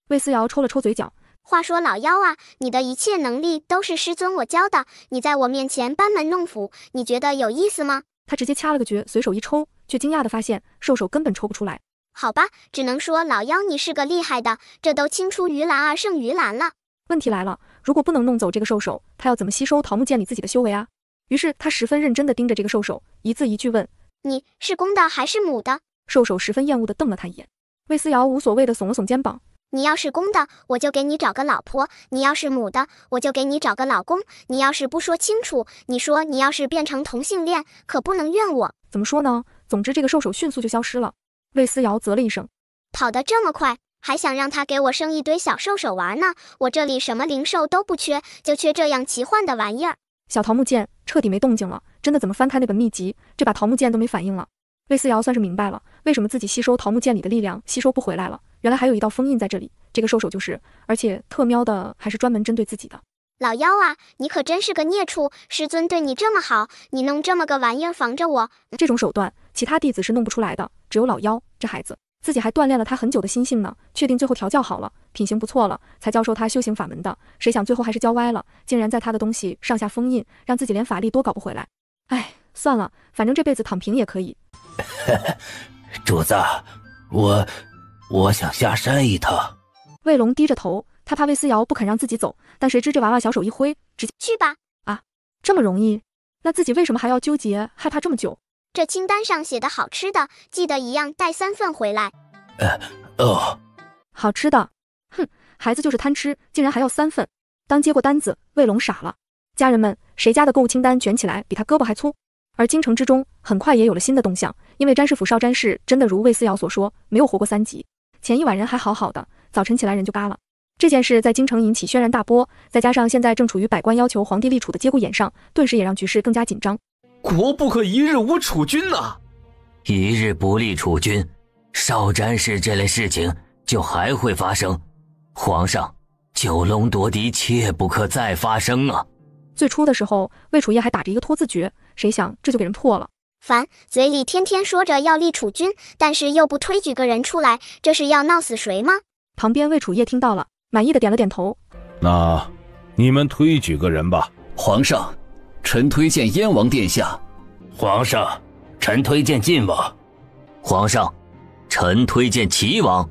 魏思瑶抽了抽嘴角，话说老妖啊，你的一切能力都是师尊我教的，你在我面前班门弄斧，你觉得有意思吗？他直接掐了个诀，随手一抽，却惊讶地发现兽首根本抽不出来。好吧，只能说老妖你是个厉害的，这都青出于蓝而胜于蓝了。问题来了，如果不能弄走这个兽首，他要怎么吸收桃木剑里自己的修为啊？于是他十分认真地盯着这个兽首，一字一句问：你是公的还是母的？兽首十分厌恶地瞪了他一眼。魏思瑶无所谓地耸了耸肩膀，你要是公的，我就给你找个老婆；你要是母的，我就给你找个老公。你要是不说清楚，你说你要是变成同性恋，可不能怨我。怎么说呢？总之这个兽首迅速就消失了。魏思瑶啧了一声，跑得这么快，还想让他给我生一堆小兽首玩呢？我这里什么灵兽都不缺，就缺这样奇幻的玩意儿。小桃木剑彻底没动静了，真的怎么翻开那本秘籍，这把桃木剑都没反应了。魏思瑶算是明白了，为什么自己吸收桃木剑里的力量吸收不回来了，原来还有一道封印在这里，这个兽首就是，而且特喵的还是专门针对自己的。老妖啊，你可真是个孽畜，师尊对你这么好，你弄这么个玩意儿防着我，这种手段其他弟子是弄不出来的，只有老妖这孩子，自己还锻炼了他很久的心性呢，确定最后调教好了，品行不错了，才教授他修行法门的，谁想最后还是教歪了，竟然在他的东西上下封印，让自己连法力都搞不回来。哎，算了，反正这辈子躺平也可以。主子，我想下山一趟。卫龙低着头，他怕魏思瑶不肯让自己走，但谁知这娃娃小手一挥，直接去吧。啊，这么容易？那自己为什么还要纠结害怕这么久？这清单上写的好吃的，记得一样带3份回来。好吃的？哼，孩子就是贪吃，竟然还要3份。当接过单子，卫龙傻了。家人们，谁家的购物清单卷起来比他胳膊还粗？而京城之中很快也有了新的动向，因为詹师府少詹氏真的如魏思瑶所说，没有活过3级。前一晚人还好好的，早晨起来人就嘎了。这件事在京城引起轩然大波，再加上现在正处于百官要求皇帝立储的节骨眼上，顿时也让局势更加紧张。国不可一日无储君呐！一日不立储君，少詹氏这类事情就还会发生。皇上，九龙夺嫡切不可再发生啊！最初的时候，魏楚夜还打着一个拖字诀，谁想这就给人破了。烦，嘴里天天说着要立储君，但是又不推举个人出来，这是要闹死谁吗？旁边魏楚夜听到了，满意的点了点头。那你们推举个人吧。皇上，臣推荐燕王殿下。皇上，臣推荐晋王。皇上，臣推荐齐王。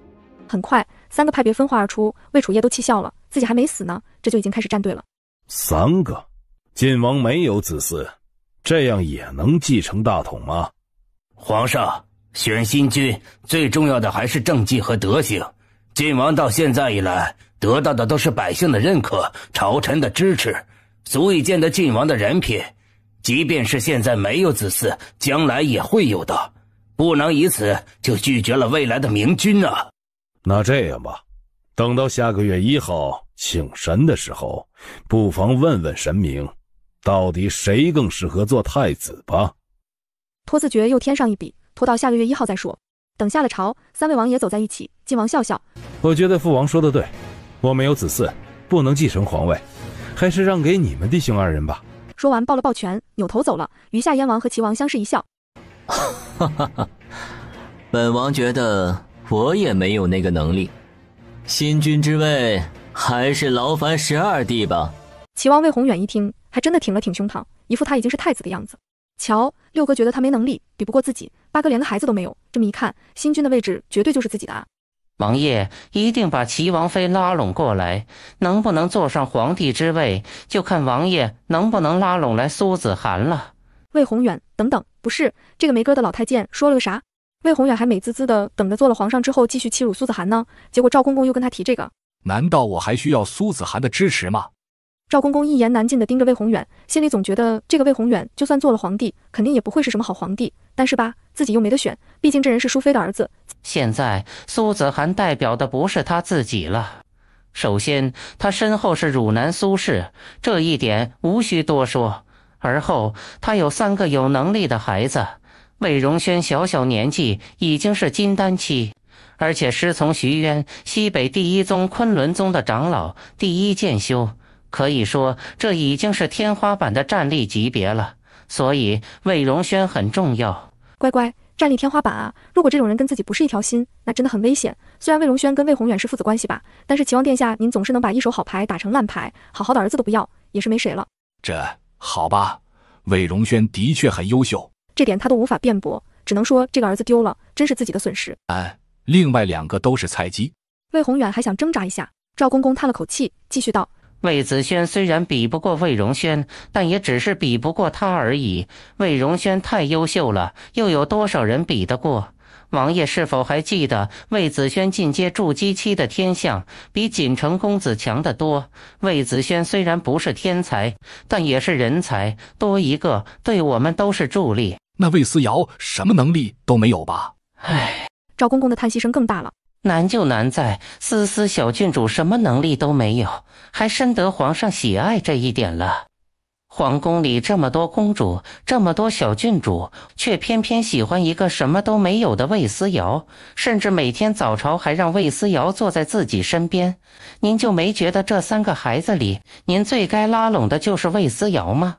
很快，3个派别分化而出，魏楚夜都气笑了，自己还没死呢，这就已经开始站队了。3个，晋王没有子嗣，这样也能继承大统吗？皇上，选新君最重要的还是政绩和德行。晋王到现在以来得到的都是百姓的认可，朝臣的支持，足以见得晋王的人品。即便是现在没有子嗣，将来也会有的，不能以此就拒绝了未来的明君啊。那这样吧，等到下个月1号请神的时候，不妨问问神明，到底谁更适合做太子吧。拖字诀又添上一笔，拖到下个月1号再说。等下了朝，3位王爷走在一起，晋王笑笑，我觉得父王说的对，我没有子嗣，不能继承皇位，还是让给你们弟兄2人吧。说完抱了抱拳，扭头走了。余下燕王和齐王相视一笑，哈哈哈，本王觉得我也没有那个能力，新君之位还是劳烦12弟吧。齐王魏宏远一听，还真的挺了挺胸膛，一副他已经是太子的样子。瞧，6哥觉得他没能力，比不过自己，8哥连个孩子都没有，这么一看，新君的位置绝对就是自己的啊。王爷一定把齐王妃拉拢过来，能不能坐上皇帝之位，就看王爷能不能拉拢来苏子涵了。魏宏远，等等，不是这个没根的老太监说了个啥？魏宏远还美滋滋的等着做了皇上之后继续欺辱苏子涵呢，结果赵公公又跟他提这个。难道我还需要苏子涵的支持吗？赵公公一言难尽地盯着魏宏远，心里总觉得这个魏宏远就算做了皇帝，肯定也不会是什么好皇帝。但是吧，自己又没得选，毕竟这人是淑妃的儿子。现在苏子涵代表的不是他自己了。首先，他身后是汝南苏氏，这一点无需多说。而后，他有3个有能力的孩子，魏荣轩小小年纪已经是金丹期，而且师从徐渊，西北第一宗昆仑宗的长老，第一剑修，可以说这已经是天花板的战力级别了。所以魏荣轩很重要。乖乖，战力天花板啊！如果这种人跟自己不是一条心，那真的很危险。虽然魏荣轩跟魏宏远是父子关系吧，但是齐王殿下，您总是能把一手好牌打成烂牌，好好的儿子都不要，也是没谁了。这好吧，魏荣轩的确很优秀，这点他都无法辩驳，只能说这个儿子丢了，真是自己的损失。另外2个都是菜鸡。魏宏远还想挣扎一下，赵公公叹了口气，继续道：魏子轩虽然比不过魏荣轩，但也只是比不过他而已。魏荣轩太优秀了，又有多少人比得过？王爷是否还记得魏子轩进阶筑基期的天象比锦城公子强得多？魏子轩虽然不是天才，但也是人才，多一个对我们都是助力。那魏思瑶什么能力都没有吧？唉，赵公公的叹息声更大了。难就难在思思小郡主什么能力都没有，还深得皇上喜爱这一点了。皇宫里这么多公主，这么多小郡主，却偏偏喜欢一个什么都没有的魏思瑶，甚至每天早朝还让魏思瑶坐在自己身边。您就没觉得这3个孩子里，您最该拉拢的就是魏思瑶吗？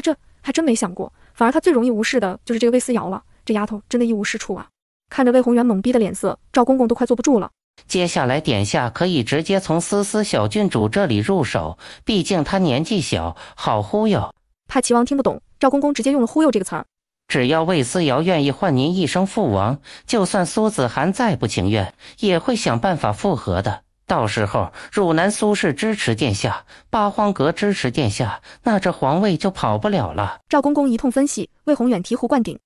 这还真没想过，反而他最容易无视的就是这个魏思瑶了。这丫头真的一无是处啊！看着魏宏远懵逼的脸色，赵公公都快坐不住了。接下来殿下可以直接从思思小郡主这里入手，毕竟她年纪小，好忽悠。怕齐王听不懂，赵公公直接用了忽悠这个词儿。只要魏思瑶愿意唤您一声父王，就算苏子涵再不情愿，也会想办法复合的。到时候汝南苏氏支持殿下，八荒阁支持殿下，那这皇位就跑不了了。赵公公一通分析，魏宏远醍醐灌顶。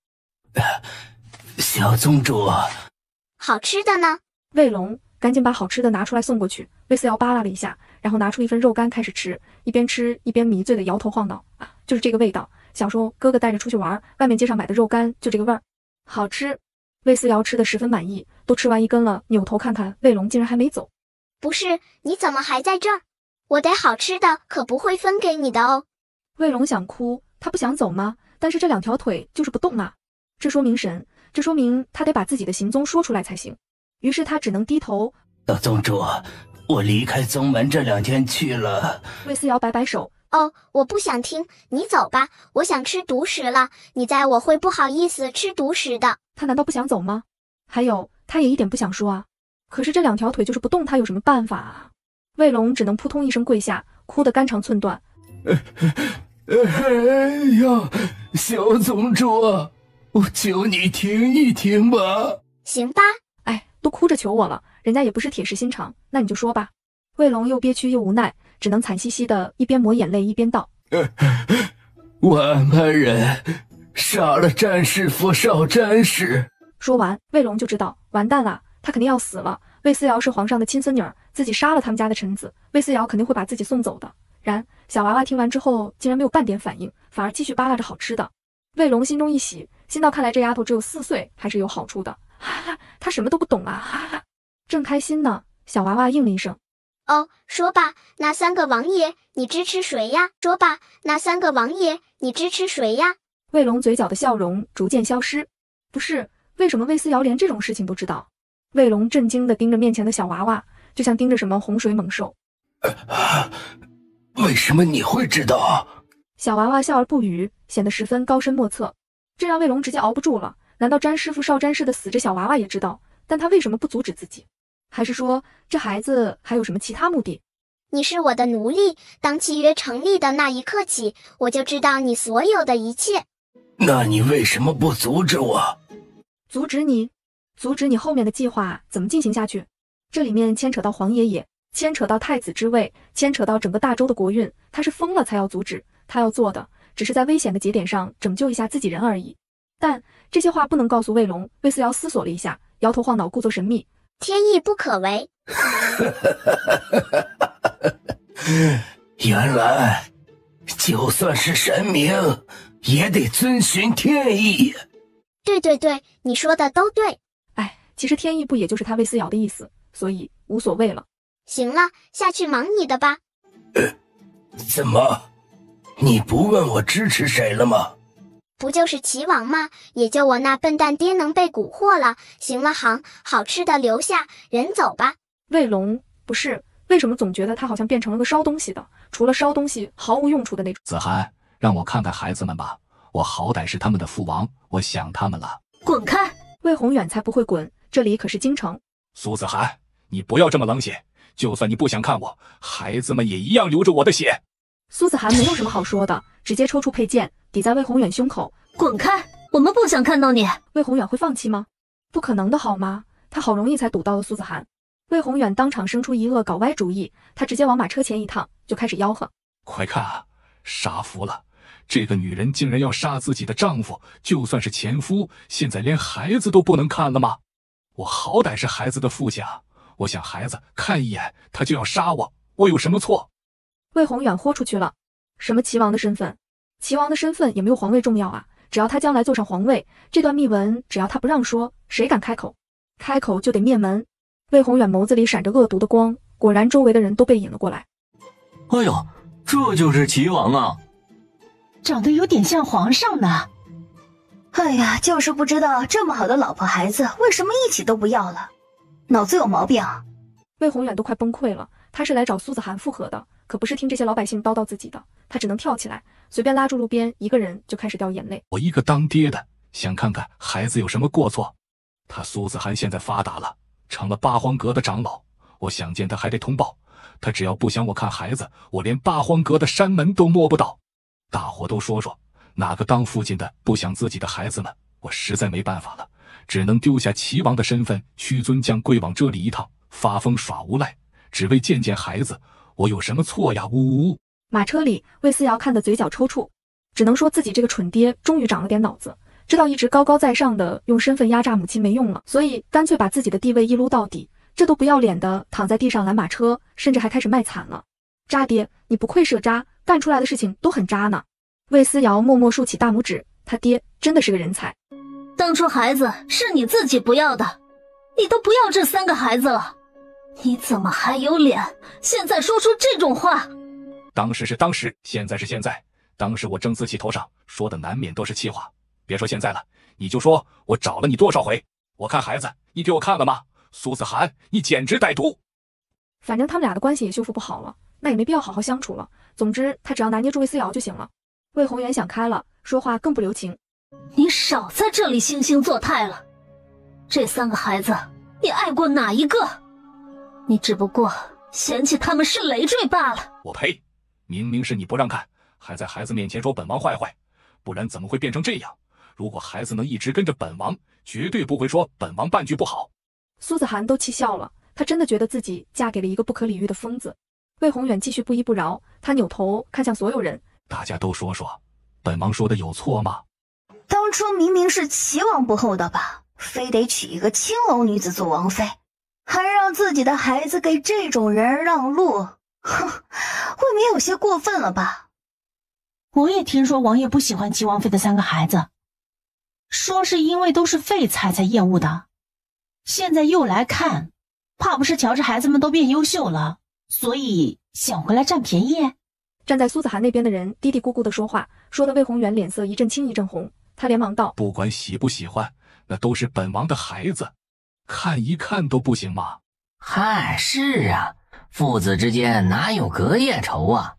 小宗主，好吃的呢？魏龙赶紧把好吃的拿出来送过去。魏思瑶扒拉了一下，然后拿出一份肉干开始吃，一边吃一边迷醉的摇头晃脑啊，就是这个味道。小时候哥哥带着出去玩，外面街上买的肉干就这个味儿，好吃。魏思瑶吃的十分满意，都吃完一根了，扭头看看魏龙竟然还没走。不是，你怎么还在这儿？我得好吃的可不会分给你的哦。魏龙想哭，他不想走吗？但是这2条腿就是不动啊，这说明神，这说明他得把自己的行踪说出来才行。于是他只能低头。小宗主，我离开宗门这2天去了。魏思瑶摆摆手。哦，我不想听，你走吧，我想吃独食了，你在我会不好意思吃独食的。他难道不想走吗？还有，他也一点不想说啊。可是这2条腿就是不动，他有什么办法啊？魏龙只能扑通一声跪下，哭得肝肠寸断。哎呀，小宗主，我求你停一停吧。行吧。都哭着求我了，人家也不是铁石心肠，那你就说吧。魏龙又憋屈又无奈，只能惨兮兮的一边抹眼泪一边道：我安排人杀了詹师傅少詹氏。说完，魏龙就知道完蛋了，他肯定要死了。魏思瑶是皇上的亲孙女儿，自己杀了他们家的臣子，魏思瑶肯定会把自己送走的。然小娃娃听完之后竟然没有半点反应，反而继续扒拉着好吃的。魏龙心中一喜，心道看来这丫头只有4岁还是有好处的。他什么都不懂啊！正开心呢，小娃娃应了一声：哦，说吧，那3个王爷你支持谁呀？说吧，那3个王爷你支持谁呀？魏龙嘴角的笑容逐渐消失。不是，为什么魏思瑶连这种事情都知道？魏龙震惊地盯着面前的小娃娃，就像盯着什么洪水猛兽。为什么你会知道？小娃娃笑而不语，显得十分高深莫测，这让魏龙直接熬不住了。难道詹师傅少詹氏的死这小娃娃也知道？但他为什么不阻止自己？还是说这孩子还有什么其他目的？你是我的奴隶，当契约成立的那一刻起，我就知道你所有的一切。那你为什么不阻止我？阻止你？阻止你后面的计划怎么进行下去？这里面牵扯到皇爷爷，牵扯到太子之位，牵扯到整个大周的国运，他是疯了才要阻止。他要做的只是在危险的节点上拯救一下自己人而已。但这些话不能告诉魏龙。魏思瑶思索了一下，摇头晃脑，故作神秘：天意不可违。原来就算是神明也得遵循天意。对，你说的都对。其实天意不也就是他魏思瑶的意思，所以无所谓了。行了，下去忙你的吧。怎么？你不问我支持谁了吗？不就是齐王吗？也就我那笨蛋爹能被蛊惑了。行了，行，好吃的留下，人走吧。卫龙，不是，为什么总觉得他好像变成了个烧东西的，除了烧东西毫无用处的那种？子涵，让我看看孩子们吧，我好歹是他们的父王，我想他们了。滚开！魏宏远才不会滚，这里可是京城。苏子涵，你不要这么冷血，就算你不想看我，孩子们也一样流着我的血。苏子涵没有什么好说的，直接抽出佩剑抵在魏宏远胸口。滚开！我们不想看到你。魏宏远会放弃吗？不可能的好吗？他好容易才堵到了苏子涵。魏宏远当场生出一恶搞歪主意，他直接往马车前一趟，就开始吆喝：快看啊，杀服了！这个女人竟然要杀自己的丈夫，就算是前夫，现在连孩子都不能看了吗？我好歹是孩子的父亲啊，我想孩子看一眼他就要杀我，我有什么错？魏宏远豁出去了。什么齐王的身份？齐王的身份也没有皇位重要啊，只要他将来坐上皇位，这段密文只要他不让说，谁敢开口？开口就得灭门。魏宏远眸子里闪着恶毒的光，果然周围的人都被引了过来。哎呦，这就是齐王啊，长得有点像皇上呢。哎呀，就是不知道这么好的老婆孩子为什么一起都不要了，脑子有毛病。魏宏远都快崩溃了，他是来找苏子涵复合的，可不是听这些老百姓叨叨自己的，他只能跳起来，随便拉住路边一个人就开始掉眼泪。我一个当爹的想看看孩子有什么过错，他苏子涵现在发达了，成了八荒阁的长老，我想见他还得通报，他只要不想我看孩子，我连八荒阁的山门都摸不到。大伙都说说，哪个当父亲的不想自己的孩子们？我实在没办法了，只能丢下齐王的身份，屈尊将贵往这里一趟，发疯耍无赖，只为见见孩子，我有什么错呀？呜呜！马车里，魏思瑶看得嘴角抽搐，只能说自己这个蠢爹终于长了点脑子，知道一直高高在上的用身份压榨母亲没用了，所以干脆把自己的地位一撸到底。这都不要脸的躺在地上拦马车，甚至还开始卖惨了。渣爹，你不愧是个渣，干出来的事情都很渣呢。魏思瑶默默竖起大拇指，他爹真的是个人才。当初孩子是你自己不要的，你都不要这3个孩子了，你怎么还有脸现在说出这种话？当时是当时，现在是现在。当时我正自气头上，说的难免都是气话。别说现在了，你就说我找了你多少回？我看孩子，你给我看了吗？苏子涵，你简直歹毒！反正他们俩的关系也修复不好了，那也没必要好好相处了。总之，他只要拿捏住魏思瑶就行了。魏宏远想开了，说话更不留情。你少在这里惺惺作态了。这3个孩子，你爱过哪一个？你只不过嫌弃他们是累赘罢了。我呸！明明是你不让看，还在孩子面前说本王坏坏，不然怎么会变成这样？如果孩子能一直跟着本王，绝对不会说本王半句不好。苏子涵都气笑了，他真的觉得自己嫁给了一个不可理喻的疯子。魏宏远继续不依不饶，他扭头看向所有人，大家都说说，本王说的有错吗？当初明明是齐王不厚道吧，非得娶一个青楼女子做王妃，还让自己的孩子给这种人让路，哼，未免有些过分了吧？我也听说王爷不喜欢齐王妃的3个孩子，说是因为都是废材才厌恶的。现在又来看，怕不是瞧着孩子们都变优秀了，所以想回来占便宜？站在苏子涵那边的人嘀嘀咕咕地说话，说的魏宏远脸色一阵青一阵红。他连忙道：不管喜不喜欢，那都是本王的孩子，看一看都不行吗？嗨，是啊，父子之间哪有隔夜仇啊？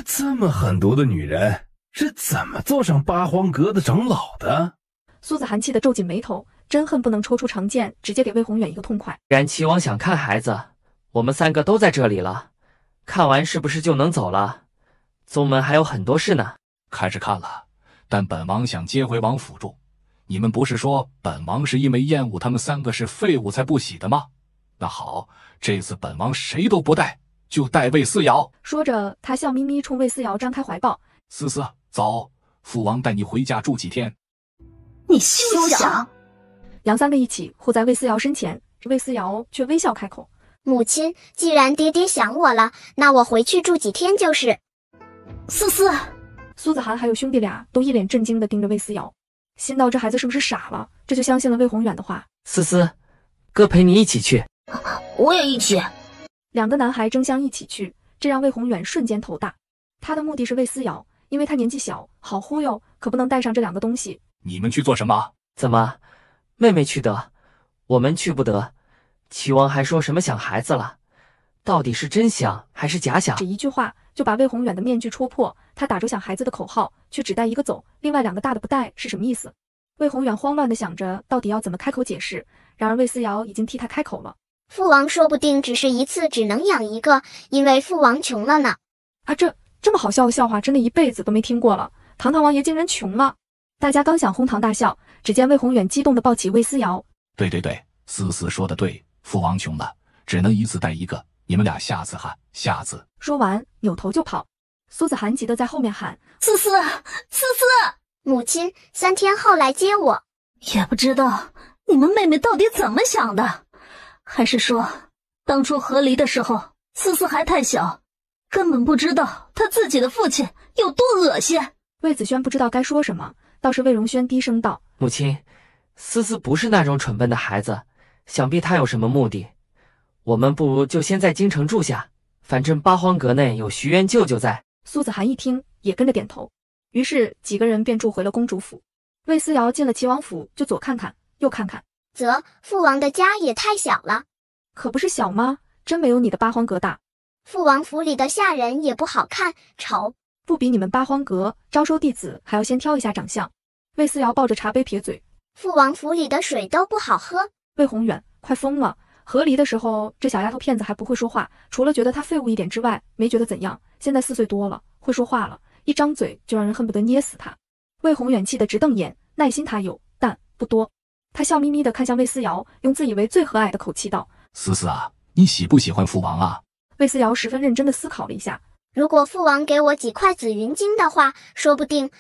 这么狠毒的女人是怎么坐上八荒阁的长老的？苏子涵气得皱紧眉头，真恨不能抽出长剑直接给魏宏远一个痛快。既然齐王想看孩子，我们3个都在这里了，看完是不是就能走了？宗门还有很多事呢。开始看了，但本王想接回王府住。你们不是说本王是因为厌恶他们3个是废物才不喜的吗？那好，这次本王谁都不带，就带魏思瑶。说着，他笑眯眯冲魏思瑶张开怀抱。思思，走，父王带你回家住几天。你休想！杨3个一起护在魏思瑶身前，魏思瑶却微笑开口：母亲，既然爹爹想我了，那我回去住几天就是。思思，苏子涵还有兄弟俩都一脸震惊地盯着魏思瑶，心道这孩子是不是傻了？这就相信了魏宏远的话。思思，哥陪你一起去。我也一起。2个男孩争相一起去，这让魏宏远瞬间头大。他的目的是魏思瑶，因为他年纪小，好忽悠，可不能带上这2个东西。你们去做什么？怎么，妹妹去得，我们去不得？齐王还说什么想孩子了？到底是真想还是假想？只一句话就把魏宏远的面具戳破。他打着想孩子的口号，却只带一个走，另外2个大的不带，是什么意思？魏宏远慌乱地想着到底要怎么开口解释，然而魏思瑶已经替他开口了。父王说不定只是一次只能养一个，因为父王穷了呢。啊，这么好笑的笑话，真的一辈子都没听过了。堂堂王爷竟然穷了！大家刚想哄堂大笑，只见魏宏远激动地抱起魏思瑶。对，思思说的对，父王穷了，只能一次带一个，你们俩下次哈，下次。说完扭头就跑。苏子涵急得在后面喊：思思，母亲，3天后来接我。也不知道你们妹妹到底怎么想的，还是说当初和离的时候，思思还太小，根本不知道她自己的父亲有多恶心。魏子轩不知道该说什么，倒是魏荣轩低声道：母亲，思思不是那种蠢笨的孩子，想必她有什么目的。我们不如就先在京城住下，反正八荒阁内有徐渊舅舅在。苏子涵一听也跟着点头，于是几个人便住回了公主府。魏思瑶进了齐王府，就左看看右看看，父王的家也太小了。可不是小吗？真没有你的八荒阁大。父王府里的下人也不好看，丑，不比你们八荒阁招收弟子还要先挑一下长相。魏思瑶抱着茶杯撇嘴，父王府里的水都不好喝。魏宏远快疯了，和离的时候这小丫头片子还不会说话，除了觉得她废物一点之外没觉得怎样，现在4岁多了，会说话了，一张嘴就让人恨不得捏死她。魏宏远气得直瞪眼，耐心他有，但不多。他笑眯眯地看向魏思瑶，用自以为最和蔼的口气道：思思啊，你喜不喜欢父王啊？魏思瑶十分认真地思考了一下，如果父王给我几块紫云金的话，说不定……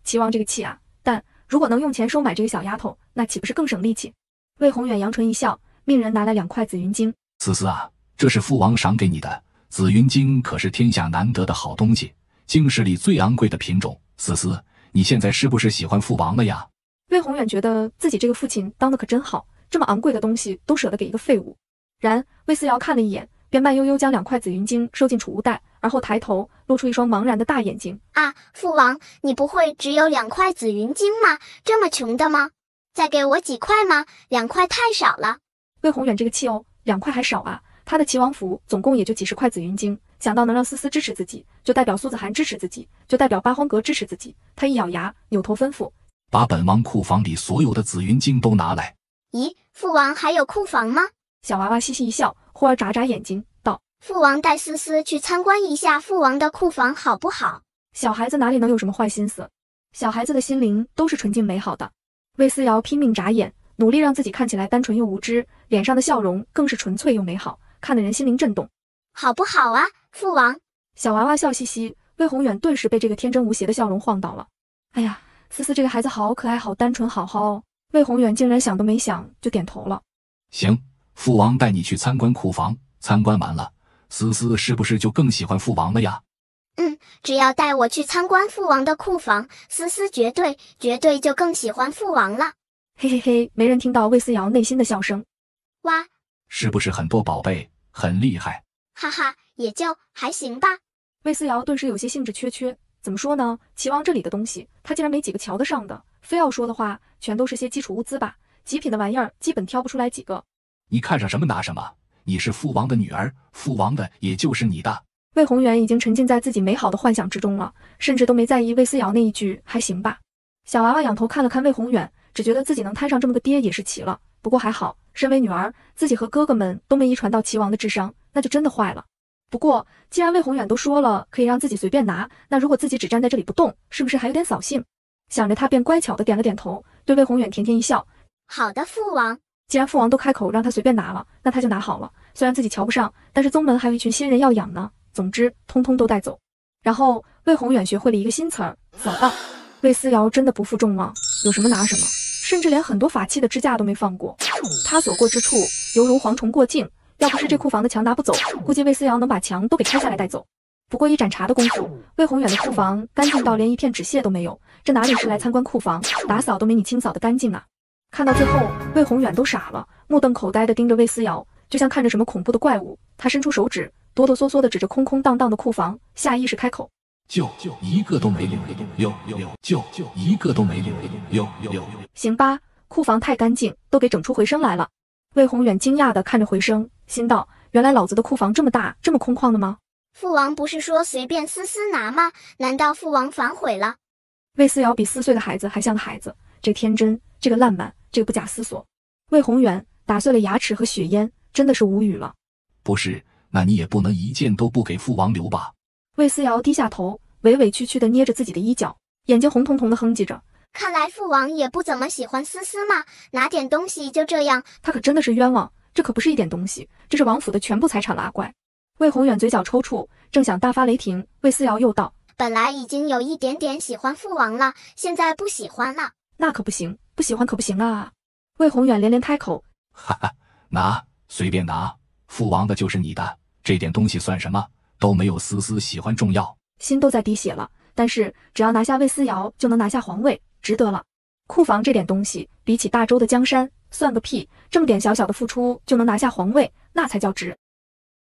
齐王这个气啊，但如果能用钱收买这个小丫头，那岂不是更省力气？魏宏远扬唇一笑，命人拿来2块紫云金。思思啊，这是父王赏给你的，紫云金可是天下难得的好东西，京师里最昂贵的品种。思思，你现在是不是喜欢父王了呀？魏宏远觉得自己这个父亲当的可真好，这么昂贵的东西都舍得给一个废物。然魏思瑶看了一眼，便慢悠悠将2块紫云金收进储物袋，而后抬头露出一双茫然的大眼睛。啊，父王，你不会只有2块紫云金吗？这么穷的吗？再给我几块吗？2块太少了。魏宏远这个气哦，2块还少啊？他的齐王府总共也就几10块紫云金，想到能让思思支持自己，就代表苏子涵支持自己，就代表八荒阁支持自己。他一咬牙，扭头吩咐：把本王库房里所有的紫云金都拿来。咦，父王还有库房吗？小娃娃嘻嘻一笑，忽而眨眨眼睛道：父王带思思去参观一下父王的库房好不好？小孩子哪里能有什么坏心思？小孩子的心灵都是纯净美好的。魏思瑶拼命眨眼，努力让自己看起来单纯又无知，脸上的笑容更是纯粹又美好，看得人心灵震动。好不好啊，父王？小娃娃笑嘻嘻，魏宏远顿时被这个天真无邪的笑容晃倒了。哎呀，思思这个孩子好可爱，好单纯，好哦。魏宏远竟然想都没想就点头了。行，父王带你去参观库房，参观完了，思思是不是就更喜欢父王了呀？只要带我去参观父王的库房，思思绝对就更喜欢父王了。嘿嘿嘿，没人听到魏思瑶内心的笑声。哇，是不是很多宝贝，很厉害？哈哈，也就还行吧。魏思瑶顿时有些兴致缺缺，怎么说呢？齐王这里的东西，他竟然没几个瞧得上的，非要说的话，全都是些基础物资吧，极品的玩意儿基本挑不出来几个。你看上什么拿什么，你是父王的女儿，父王的也就是你的。魏宏远已经沉浸在自己美好的幻想之中了，甚至都没在意魏思瑶那一句还行吧。小娃娃仰头看了看魏宏远，只觉得自己能摊上这么个爹也是奇了，不过还好，身为女儿，自己和哥哥们都没遗传到齐王的智商，那就真的坏了。不过既然魏宏远都说了可以让自己随便拿，那如果自己只站在这里不动，是不是还有点扫兴？想着他便乖巧的点了点头，对魏宏远甜甜一笑。好的，父王。既然父王都开口让他随便拿了，那他就拿好了。虽然自己瞧不上，但是宗门还有一群新人要养呢。总之通通都带走。然后魏宏远学会了一个新词儿，扫荡。魏思瑶真的不负众望，有什么拿什么，甚至连很多法器的支架都没放过。他所过之处犹如蝗虫过境，要不是这库房的墙拿不走，估计魏思瑶能把墙都给拆下来带走。不过一盏茶的功夫，魏宏远的库房干净到连一片纸屑都没有，这哪里是来参观库房，打扫都没你清扫的干净啊。看到最后，魏宏远都傻了，目瞪口呆地盯着魏思瑶，就像看着什么恐怖的怪物。他伸出手指，哆哆嗦嗦地指着空空荡荡的库房，下意识开口：就一个都没留，就一个都没留。行吧，库房太干净，都给整出回声来了。魏宏远惊讶地看着回声，心道：原来老子的库房这么大，这么空旷的吗？父王不是说随便思思拿吗？难道父王反悔了？魏思瑶比4岁的孩子还像个孩子，这个天真，这个烂漫，这个不假思索。魏宏远打碎了牙齿和血烟，真的是无语了。不是，那你也不能一件都不给父王留吧？魏思瑶低下头，委委屈屈地捏着自己的衣角，眼睛红彤彤地哼唧着。看来父王也不怎么喜欢思思嘛，拿点东西就这样。他可真的是冤枉，这可不是一点东西，这是王府的全部财产了啊！乖。魏宏远嘴角抽搐，正想大发雷霆，魏思瑶又道：本来已经有一点点喜欢父王了，现在不喜欢了。那可不行，不喜欢可不行啊！魏宏远连连开口：哈哈，拿，随便拿，父王的就是你的，这点东西算什么？都没有思思喜欢重要。心都在滴血了，但是只要拿下魏思瑶，就能拿下皇位，值得了。库房这点东西，比起大周的江山，算个屁！这么点小小的付出，就能拿下皇位，那才叫值。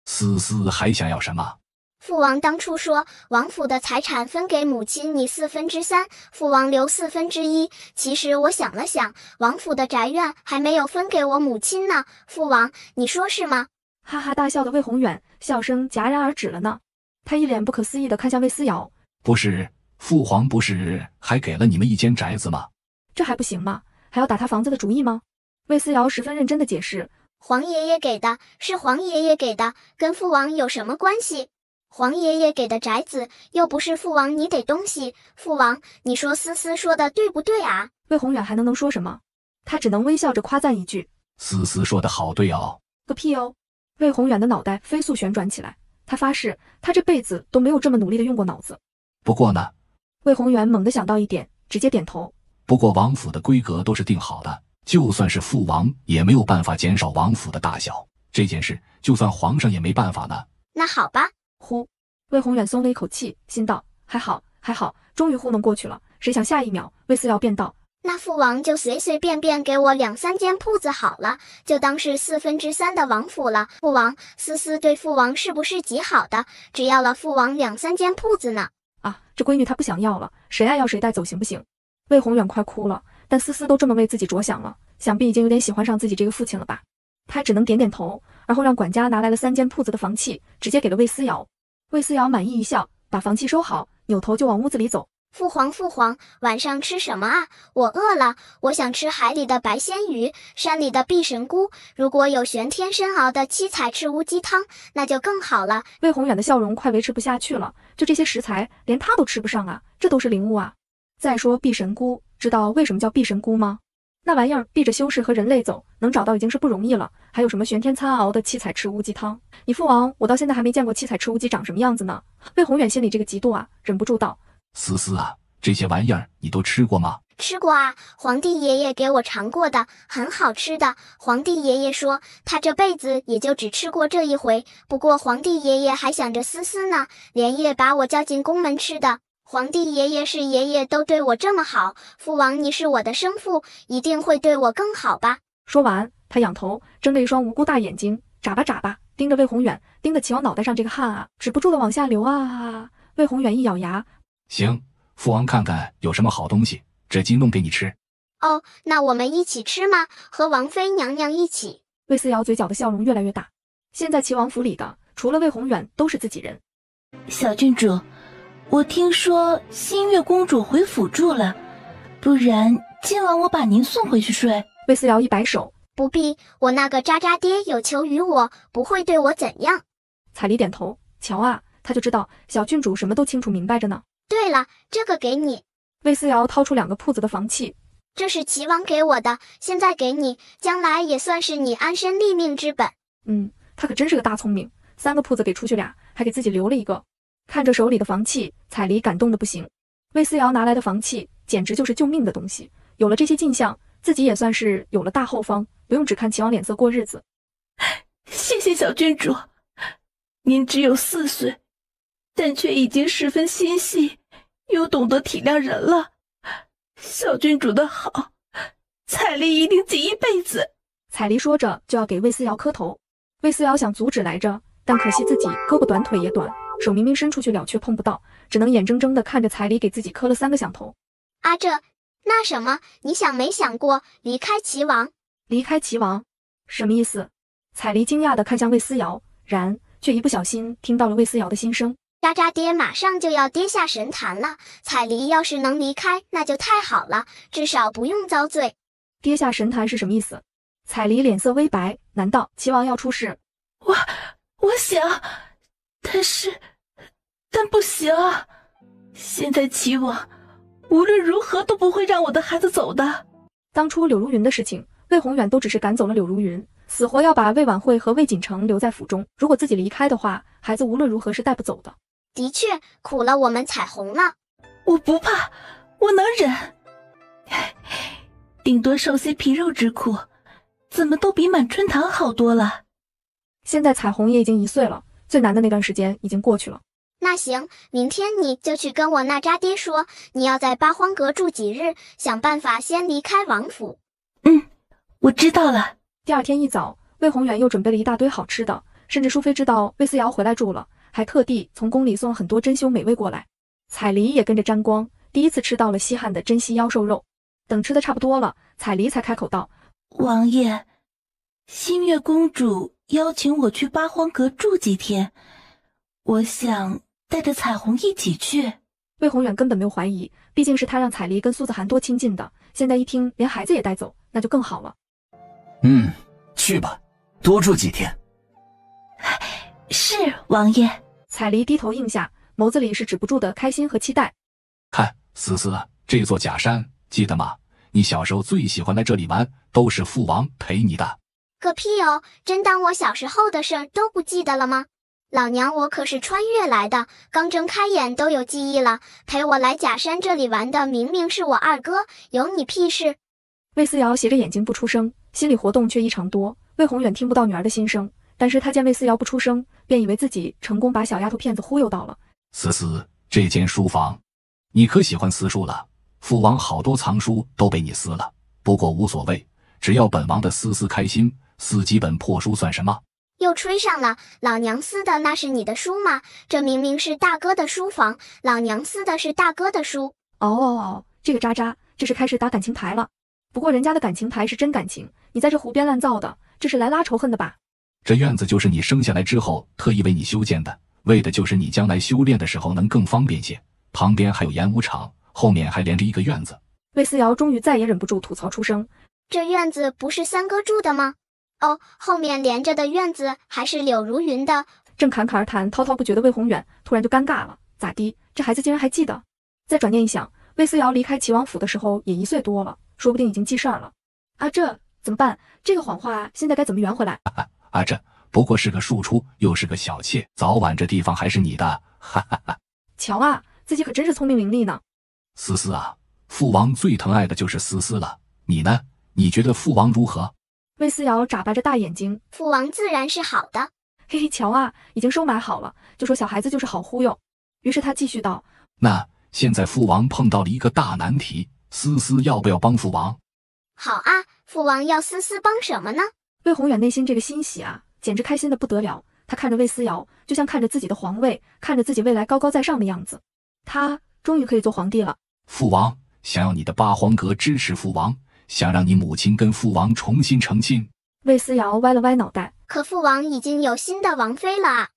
思思还想要什么？父王当初说王府的财产分给母亲你3/4，父王留1/4。其实我想了想，王府的宅院还没有分给我母亲呢。父王，你说是吗？哈哈大笑的魏宏远，笑声戛然而止了呢。他一脸不可思议地看向魏思瑶。不是，父皇不是还给了你们一间宅子吗？这还不行吗？还要打他房子的主意吗？魏思瑶十分认真地解释。皇爷爷给的，是皇爷爷给的，跟父王有什么关系？皇爷爷给的宅子，又不是父王你得东西。父王，你说思思说的对不对啊？魏宏远还能说什么？他只能微笑着夸赞一句：思思说的好对哦。个屁哦！魏宏远的脑袋飞速旋转起来，他发誓，他这辈子都没有这么努力的用过脑子。不过呢？魏宏远猛地想到一点，直接点头。不过王府的规格都是定好的，就算是父王也没有办法减少王府的大小。这件事，就算皇上也没办法呢。那好吧。呼，魏宏远松了一口气，心道：还好，还好，终于糊弄过去了。谁想下一秒，魏思瑶便道：那父王就随随便便给我2、3间铺子好了，就当是3/4的王府了。父王，思思对父王是不是极好的，只要了父王2、3间铺子呢？啊，这闺女她不想要了，谁爱要谁带走行不行？魏宏远快哭了，但思思都这么为自己着想了，想必已经有点喜欢上自己这个父亲了吧。他只能点点头，然后让管家拿来了3间铺子的房契，直接给了魏思瑶。魏思瑶满意一笑，把房契收好，扭头就往屋子里走。父皇，晚上吃什么啊？我饿了，我想吃海里的白鲜鱼，山里的碧神菇，如果有玄天参熬的7彩赤乌鸡汤，那就更好了。魏宏远的笑容快维持不下去了，就这些食材，连他都吃不上啊，这都是灵物啊。再说碧神菇，知道为什么叫碧神菇吗？那玩意儿避着修士和人类走，能找到已经是不容易了，还有什么玄天参熬的7彩赤乌鸡汤？你父王，我到现在还没见过7彩赤乌鸡长什么样子呢。魏宏远心里这个嫉妒啊，忍不住道：思思啊，这些玩意儿你都吃过吗？吃过啊，皇帝爷爷给我尝过的，很好吃的。皇帝爷爷说他这辈子也就只吃过这一回，不过皇帝爷爷还想着思思呢，连夜把我叫进宫门吃的。皇帝爷爷是爷爷都对我这么好，父王你是我的生父，一定会对我更好吧。说完，他仰头睁着一双无辜大眼睛，眨巴眨巴盯着魏宏远，盯得齐王脑袋上这个汗啊止不住的往下流啊。魏宏远一咬牙，行，父王看看有什么好东西，这鸡弄给你吃。哦，那我们一起吃吗？和王妃娘娘一起。魏思瑶嘴角的笑容越来越大，现在齐王府里的除了魏宏远都是自己人。小郡主，我听说新月公主回府住了，不然今晚我把您送回去睡。魏思瑶一摆手，不必，我那个渣渣爹有求于我，不会对我怎样。彩梨点头，瞧啊，他就知道小郡主什么都清楚明白着呢。对了，这个给你。魏思瑶掏出2个铺子的房契，这是齐王给我的，现在给你，将来也算是你安身立命之本。他可真是个大聪明，3个铺子给出去俩，还给自己留了一个。看着手里的房契，彩梨感动的不行。魏思瑶拿来的房契简直就是救命的东西，有了这些进项，自己也算是有了大后方，不用只看齐王脸色过日子。谢谢小郡主，您只有4岁，但却已经十分心细，又懂得体谅人了。小郡主的好，彩梨一定记一辈子。彩梨说着就要给魏思瑶磕头，魏思瑶想阻止来着，但可惜自己胳膊短腿也短，手明明伸出去了，却碰不到，只能眼睁睁地看着彩礼给自己磕了3个响头。啊，那什么，你想没想过离开齐王？离开齐王？什么意思？彩梨惊讶地看向魏思瑶，然却一不小心听到了魏思瑶的心声。渣渣爹马上就要跌下神坛了，彩梨要是能离开，那就太好了，至少不用遭罪。跌下神坛是什么意思？彩梨脸色微白，难道齐王要出事？我想，但不行，现在齐王无论如何都不会让我的孩子走的。当初柳如云的事情，魏宏远都只是赶走了柳如云，死活要把魏婉慧和魏锦城留在府中。如果自己离开的话，孩子无论如何是带不走的。的确，苦了我们彩虹了。我不怕，我能忍，顶多受些皮肉之苦，怎么都比满春堂好多了。现在彩虹也已经1岁了，最难的那段时间已经过去了。那行，明天你就去跟我那渣爹说，你要在八荒阁住几日，想办法先离开王府。我知道了。第二天一早，魏宏远又准备了一大堆好吃的，甚至淑妃知道魏思瑶回来住了，还特地从宫里送很多珍馐美味过来。彩梨也跟着沾光，第一次吃到了稀罕的珍稀妖兽肉。等吃的差不多了，彩梨才开口道：王爷，新月公主邀请我去八荒阁住几天，我想带着彩虹一起去。魏宏远根本没有怀疑，毕竟是他让彩梨跟苏子涵多亲近的，现在一听连孩子也带走，那就更好了。去吧，多住几天。是，王爷。彩梨低头应下，眸子里是止不住的开心和期待。看，思思，这座假山记得吗？你小时候最喜欢来这里玩，都是父王陪你的。个屁哦，真当我小时候的事儿都不记得了吗？老娘我可是穿越来的，刚睁开眼都有记忆了。陪我来假山这里玩的明明是我二哥，有你屁事？魏思瑶斜着眼睛不出声，心里活动却异常多。魏宏远听不到女儿的心声，但是他见魏思瑶不出声，便以为自己成功把小丫头片子忽悠到了。思思，这间书房，你可喜欢撕书了？父王好多藏书都被你撕了，不过无所谓，只要本王的思思开心，撕几本破书算什么？又吹上了，老娘撕的那是你的书吗？这明明是大哥的书房，老娘撕的是大哥的书。这个渣渣，这是开始打感情牌了。不过人家的感情牌是真感情，你在这胡编乱造的，这是来拉仇恨的吧？这院子就是你生下来之后特意为你修建的，为的就是你将来修炼的时候能更方便些。旁边还有演武场，后面还连着一个院子。魏思瑶终于再也忍不住吐槽出声：这院子不是三哥住的吗？哦，后面连着的院子还是柳如云的。正侃侃而谈，滔滔不绝的魏宏远突然就尴尬了，咋的？这孩子竟然还记得？再转念一想，魏思瑶离开齐王府的时候也1岁多了，说不定已经记事儿了。这怎么办？这个谎话现在该怎么圆回来？这不过是个庶出，又是个小妾，早晚这地方还是你的。瞧啊，自己可真是聪明伶俐呢。思思啊，父王最疼爱的就是思思了。你呢？你觉得父王如何？魏思瑶眨巴着大眼睛，父王自然是好的。嘿嘿，瞧啊，已经收买好了，就说小孩子就是好忽悠。于是他继续道：那现在父王碰到了一个大难题，思思要不要帮父王？好啊，父王要思思帮什么呢？魏宏远内心这个欣喜啊，简直开心的不得了。他看着魏思瑶，就像看着自己的皇位，看着自己未来高高在上的样子。他终于可以做皇帝了。父王想要你的八荒阁支持父王，想让你母亲跟父王重新成亲。魏思瑶歪了歪脑袋，可父王已经有新的王妃了啊。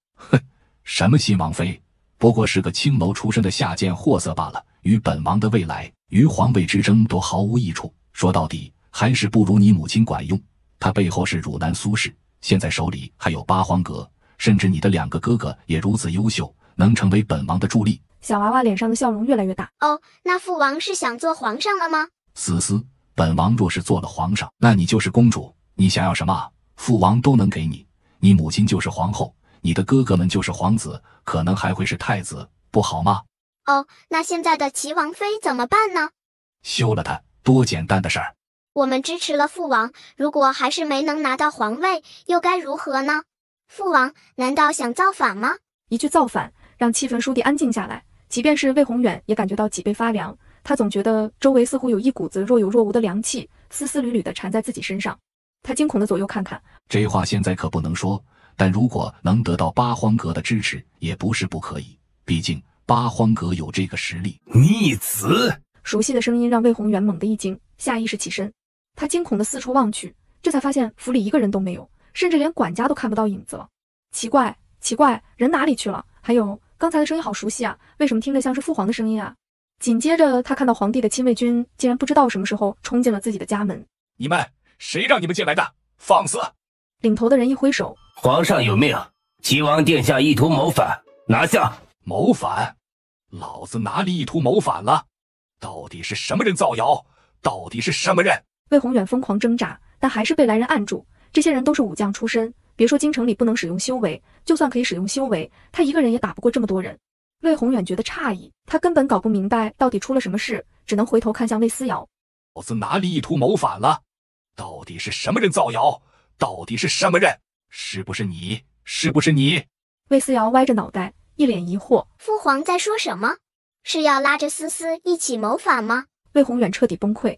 什么新王妃？不过是个青楼出身的下贱货色罢了，与本王的未来与皇位之争都毫无益处。说到底还是不如你母亲管用。她背后是汝南苏氏，现在手里还有八荒阁，甚至你的2个哥哥也如此优秀，能成为本王的助力。小娃娃脸上的笑容越来越大。那父王是想做皇上了吗？思思，本王若是做了皇上，那你就是公主，你想要什么，父王都能给你。你母亲就是皇后，你的哥哥们就是皇子，可能还会是太子，不好吗？那现在的齐王妃怎么办呢？休了她，多简单的事儿。我们支持了父王，如果还是没能拿到皇位，又该如何呢？父王难道想造反吗？一句造反让七纯书弟安静下来，即便是魏宏远也感觉到脊背发凉。他总觉得周围似乎有一股子若有若无的凉气，丝丝缕缕地缠在自己身上。他惊恐地左右看看，这话现在可不能说，但如果能得到八荒阁的支持，也不是不可以。毕竟八荒阁有这个实力。逆子！熟悉的声音让魏宏远猛地一惊，下意识起身。他惊恐地四处望去，这才发现府里一个人都没有，甚至连管家都看不到影子了。奇怪，人哪里去了？还有，刚才的声音好熟悉啊，为什么听着像是父皇的声音啊？紧接着，他看到皇帝的亲卫军竟然不知道什么时候冲进了自己的家门。你们，谁让你们进来的？放肆！领头的人一挥手，皇上有命，齐王殿下意图谋反，拿下！谋反？老子哪里意图谋反了？到底是什么人造谣？到底是什么人？魏宏远疯狂挣扎，但还是被来人按住。这些人都是武将出身，别说京城里不能使用修为，就算可以使用修为，他一个人也打不过这么多人。魏宏远觉得诧异，他根本搞不明白到底出了什么事，只能回头看向魏思瑶。老子哪里意图谋反了？到底是什么人造谣？到底是什么人？是不是你？是不是你？魏思瑶歪着脑袋，一脸疑惑。父皇在说什么？是要拉着思思一起谋反吗？魏宏远彻底崩溃。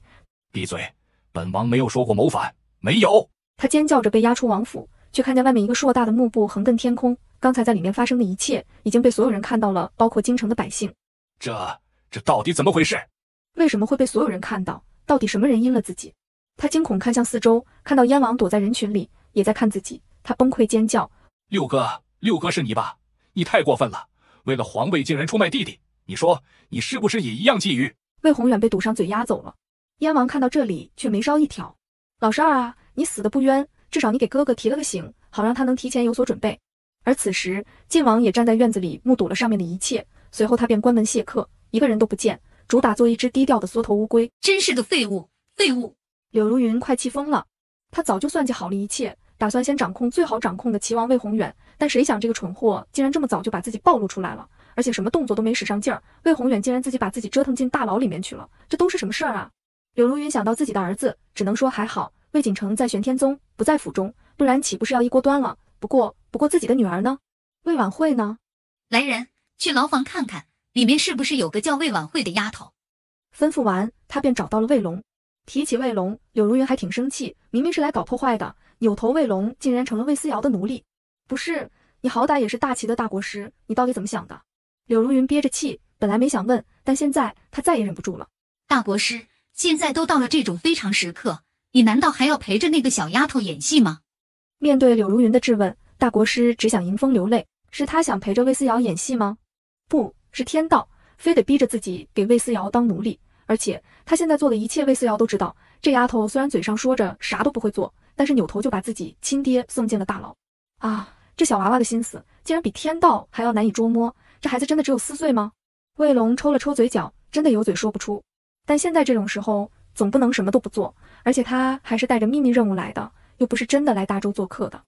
闭嘴！本王没有说过谋反，没有！他尖叫着被押出王府，却看见外面一个硕大的幕布横亘天空。刚才在里面发生的一切已经被所有人看到了，包括京城的百姓。这到底怎么回事？为什么会被所有人看到？到底什么人阴了自己？他惊恐看向四周，看到燕王躲在人群里，也在看自己。他崩溃尖叫：六哥是你吧？你太过分了！为了皇位竟然出卖弟弟，你说你是不是也一样觊觎？魏宏远被堵上嘴压走了。燕王看到这里却眉梢一挑：老十二啊，你死的不冤，至少你给哥哥提了个醒，好让他能提前有所准备。而此时晋王也站在院子里目睹了上面的一切，随后他便关门谢客，一个人都不见，主打做一只低调的缩头乌龟。真是个废物！柳如云快气疯了，他早就算计好了一切，打算先掌控最好掌控的齐王魏宏远，但谁想这个蠢货竟然这么早就把自己暴露出来了，而且什么动作都没使上劲儿，魏宏远竟然自己把自己折腾进大牢里面去了，这都是什么事儿啊？柳如云想到自己的儿子，只能说还好魏锦成在玄天宗，不在府中，不然岂不是要一锅端了？不过自己的女儿呢？魏婉慧呢？来人，去牢房看看，里面是不是有个叫魏婉慧的丫头？吩咐完，他便找到了魏龙。提起魏龙，柳如云还挺生气，明明是来搞破坏的，扭头魏龙竟然成了魏思瑶的奴隶。不是，你好歹也是大齐的大国师，你到底怎么想的？柳如云憋着气，本来没想问，但现在他再也忍不住了。大国师，现在都到了这种非常时刻，你难道还要陪着那个小丫头演戏吗？面对柳如云的质问，大国师只想迎风流泪。是他想陪着魏思瑶演戏吗？不是天道，非得逼着自己给魏思瑶当奴隶。而且他现在做的一切，魏思瑶都知道。这丫头虽然嘴上说着啥都不会做，但是扭头就把自己亲爹送进了大牢。啊，这小娃娃的心思竟然比天道还要难以捉摸。这孩子真的只有4岁吗？魏龙抽了抽嘴角，真的有嘴说不出。但现在这种时候，总不能什么都不做，而且他还是带着秘密任务来的，又不是真的来大周做客的。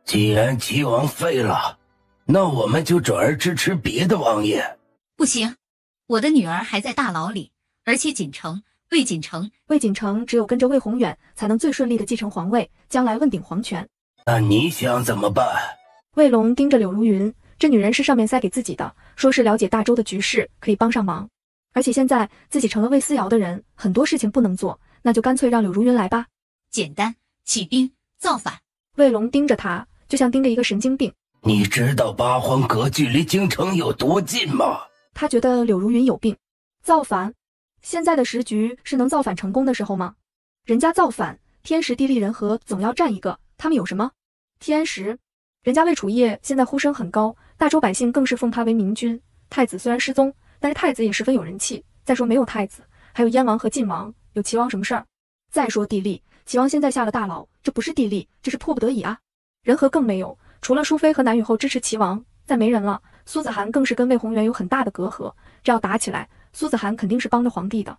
既然齐王废了，那我们就转而支持别的王爷。不行，我的女儿还在大牢里，而且魏锦成只有跟着魏宏远，才能最顺利的继承皇位，将来问鼎皇权。那你想怎么办？魏龙盯着柳如云，这女人是上面塞给自己的，说是了解大周的局势，可以帮上忙。而且现在自己成了魏思瑶的人，很多事情不能做，那就干脆让柳如云来吧。简单，起兵造反。魏龙盯着他，就像盯着一个神经病。你知道八荒阁距离京城有多近吗？他觉得柳如云有病。造反？现在的时局是能造反成功的时候吗？人家造反，天时地利人和总要占一个，他们有什么？天时？人家魏楚业现在呼声很高，大周百姓更是奉他为明君。太子虽然失踪，但是太子也十分有人气。再说没有太子，还有燕王和晋王，有齐王什么事儿？再说地利，齐王现在下了大牢，这不是地利，这是迫不得已啊。人和更没有，除了淑妃和南雨后支持齐王，再没人了。苏子涵更是跟魏宏远有很大的隔阂，这要打起来，苏子涵肯定是帮着皇帝的。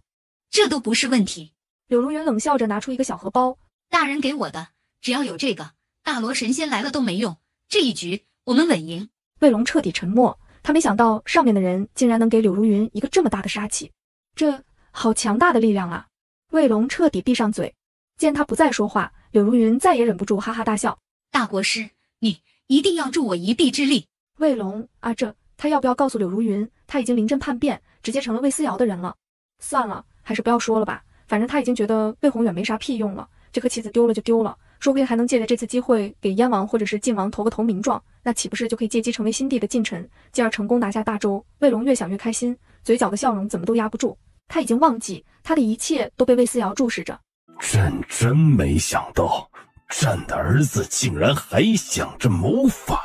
这都不是问题。柳如云冷笑着拿出一个小荷包，大人给我的，只要有这个，大罗神仙来了都没用。这一局我们稳赢。魏龙彻底沉默，他没想到上面的人竟然能给柳如云一个这么大的杀气，这好强大的力量啊！魏龙彻底闭上嘴，见他不再说话，柳如云再也忍不住哈哈大笑。大国师，你一定要助我一臂之力。魏龙啊，他要不要告诉柳如云，他已经临阵叛变，直接成了魏思瑶的人了？算了，还是不要说了吧，反正他已经觉得魏宏远没啥屁用了，这颗棋子丢了就丢了，说不定还能借着这次机会给燕王或者是晋王投个投名状，那岂不是就可以借机成为新帝的近臣，继而成功拿下大周？魏龙越想越开心，嘴角的笑容怎么都压不住。他已经忘记他的一切都被魏思瑶注视着。朕真没想到，朕的儿子竟然还想着谋反。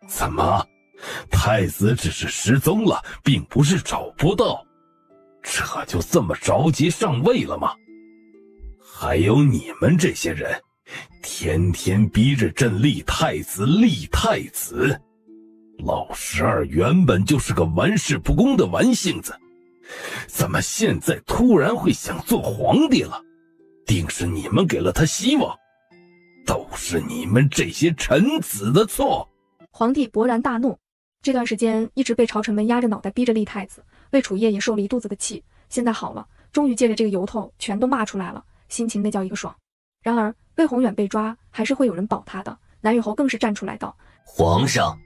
怎么，太子只是失踪了，并不是找不到，这就这么着急上位了吗？还有你们这些人，天天逼着朕立太子，立太子。老12原本就是个玩世不恭的玩性子，怎么现在突然会想做皇帝了？定是你们给了他希望，都是你们这些臣子的错。皇帝勃然大怒，这段时间一直被朝臣们压着脑袋逼着立太子，魏楚业也受了一肚子的气，现在好了，终于借着这个由头全都骂出来了，心情那叫一个爽。然而魏宏远被抓，还是会有人保他的。南越侯更是站出来道：皇上，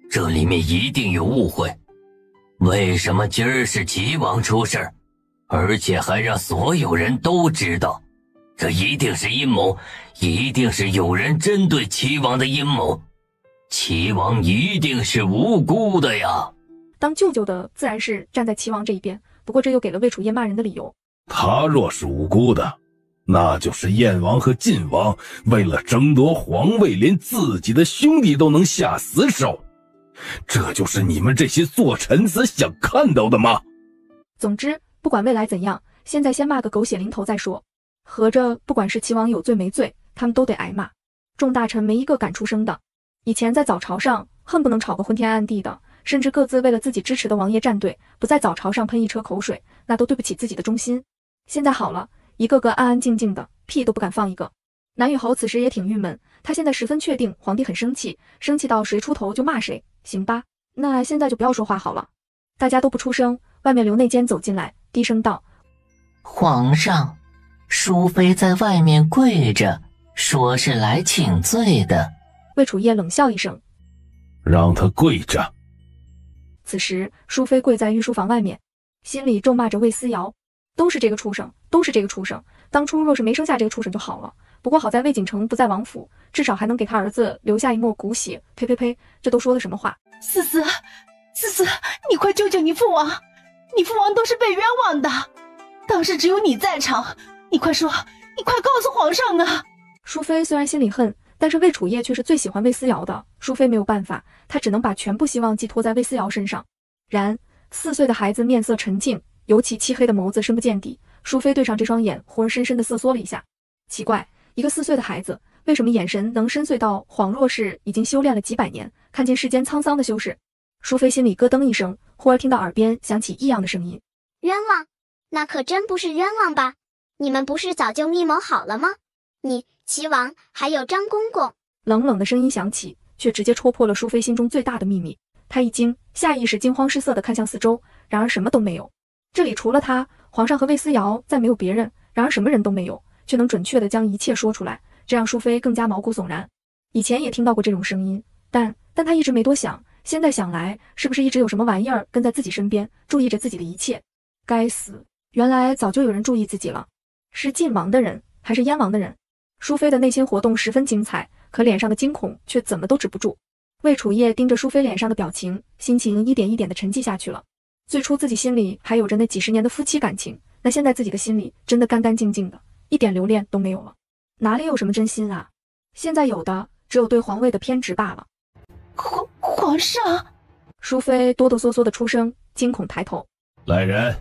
这里面一定有误会，为什么今儿是齐王出事儿，而且还让所有人都知道？这一定是阴谋，一定是有人针对齐王的阴谋。齐王一定是无辜的呀。当舅舅的自然是站在齐王这一边，不过这又给了魏楚业骂人的理由。他若是无辜的，那就是燕王和晋王为了争夺皇位，连自己的兄弟都能下死手。这就是你们这些做臣子想看到的吗？总之，不管未来怎样，现在先骂个狗血淋头再说。合着不管是齐王有罪没罪，他们都得挨骂。众大臣没一个敢出声的。以前在早朝上恨不能吵个昏天暗地的，甚至各自为了自己支持的王爷站队，不在早朝上喷一车口水，那都对不起自己的忠心。现在好了，一个个安安静静的，屁都不敢放一个。南越侯此时也挺郁闷，他现在十分确定皇帝很生气，生气到谁出头就骂谁。行吧，那现在就不要说话好了。大家都不出声，外面刘内监走进来，低声道：皇上，淑妃在外面跪着，说是来请罪的。魏楚业冷笑一声，让他跪着。此时淑妃跪在御书房外面，心里咒骂着魏思瑶，都是这个畜生，都是这个畜生，当初若是没生下这个畜生就好了。不过好在魏锦成不在王府，至少还能给他儿子留下一抹骨血。呸呸呸，这都说的什么话？思思，你快救救你父王，你父王都是被冤枉的，当时只有你在场，你快说，你快告诉皇上啊！淑妃虽然心里恨，但是魏楚业却是最喜欢魏思瑶的，淑妃没有办法，她只能把全部希望寄托在魏思瑶身上。然4岁的孩子面色沉静，尤其漆黑的眸子深不见底。淑妃对上这双眼，忽而深深地瑟缩了一下。奇怪，一个4岁的孩子，为什么眼神能深邃到恍若是已经修炼了几百年，看见世间沧桑的修士？淑妃心里咯噔一声，忽而听到耳边响起异样的声音：冤枉？那可真不是冤枉吧？你们不是早就密谋好了吗？你、齐王还有张公公。冷冷的声音响起，却直接戳破了淑妃心中最大的秘密。她一惊，下意识惊慌失色地看向四周，然而什么都没有。这里除了她，皇上和魏思瑶，再没有别人。然而什么人都没有，却能准确地将一切说出来，这让淑妃更加毛骨悚然。以前也听到过这种声音，但她一直没多想。现在想来，是不是一直有什么玩意儿跟在自己身边，注意着自己的一切？该死，原来早就有人注意自己了。是晋王的人，还是燕王的人？淑妃的内心活动十分精彩，可脸上的惊恐却怎么都止不住。魏楚业盯着淑妃脸上的表情，心情一点一点地沉寂下去了。最初自己心里还有着那几10年的夫妻感情，那现在自己的心里真的干干净净的，一点留恋都没有了。哪里有什么真心啊？现在有的只有对皇位的偏执罢了。皇上！淑妃哆哆嗦嗦地出声，惊恐抬头。来人，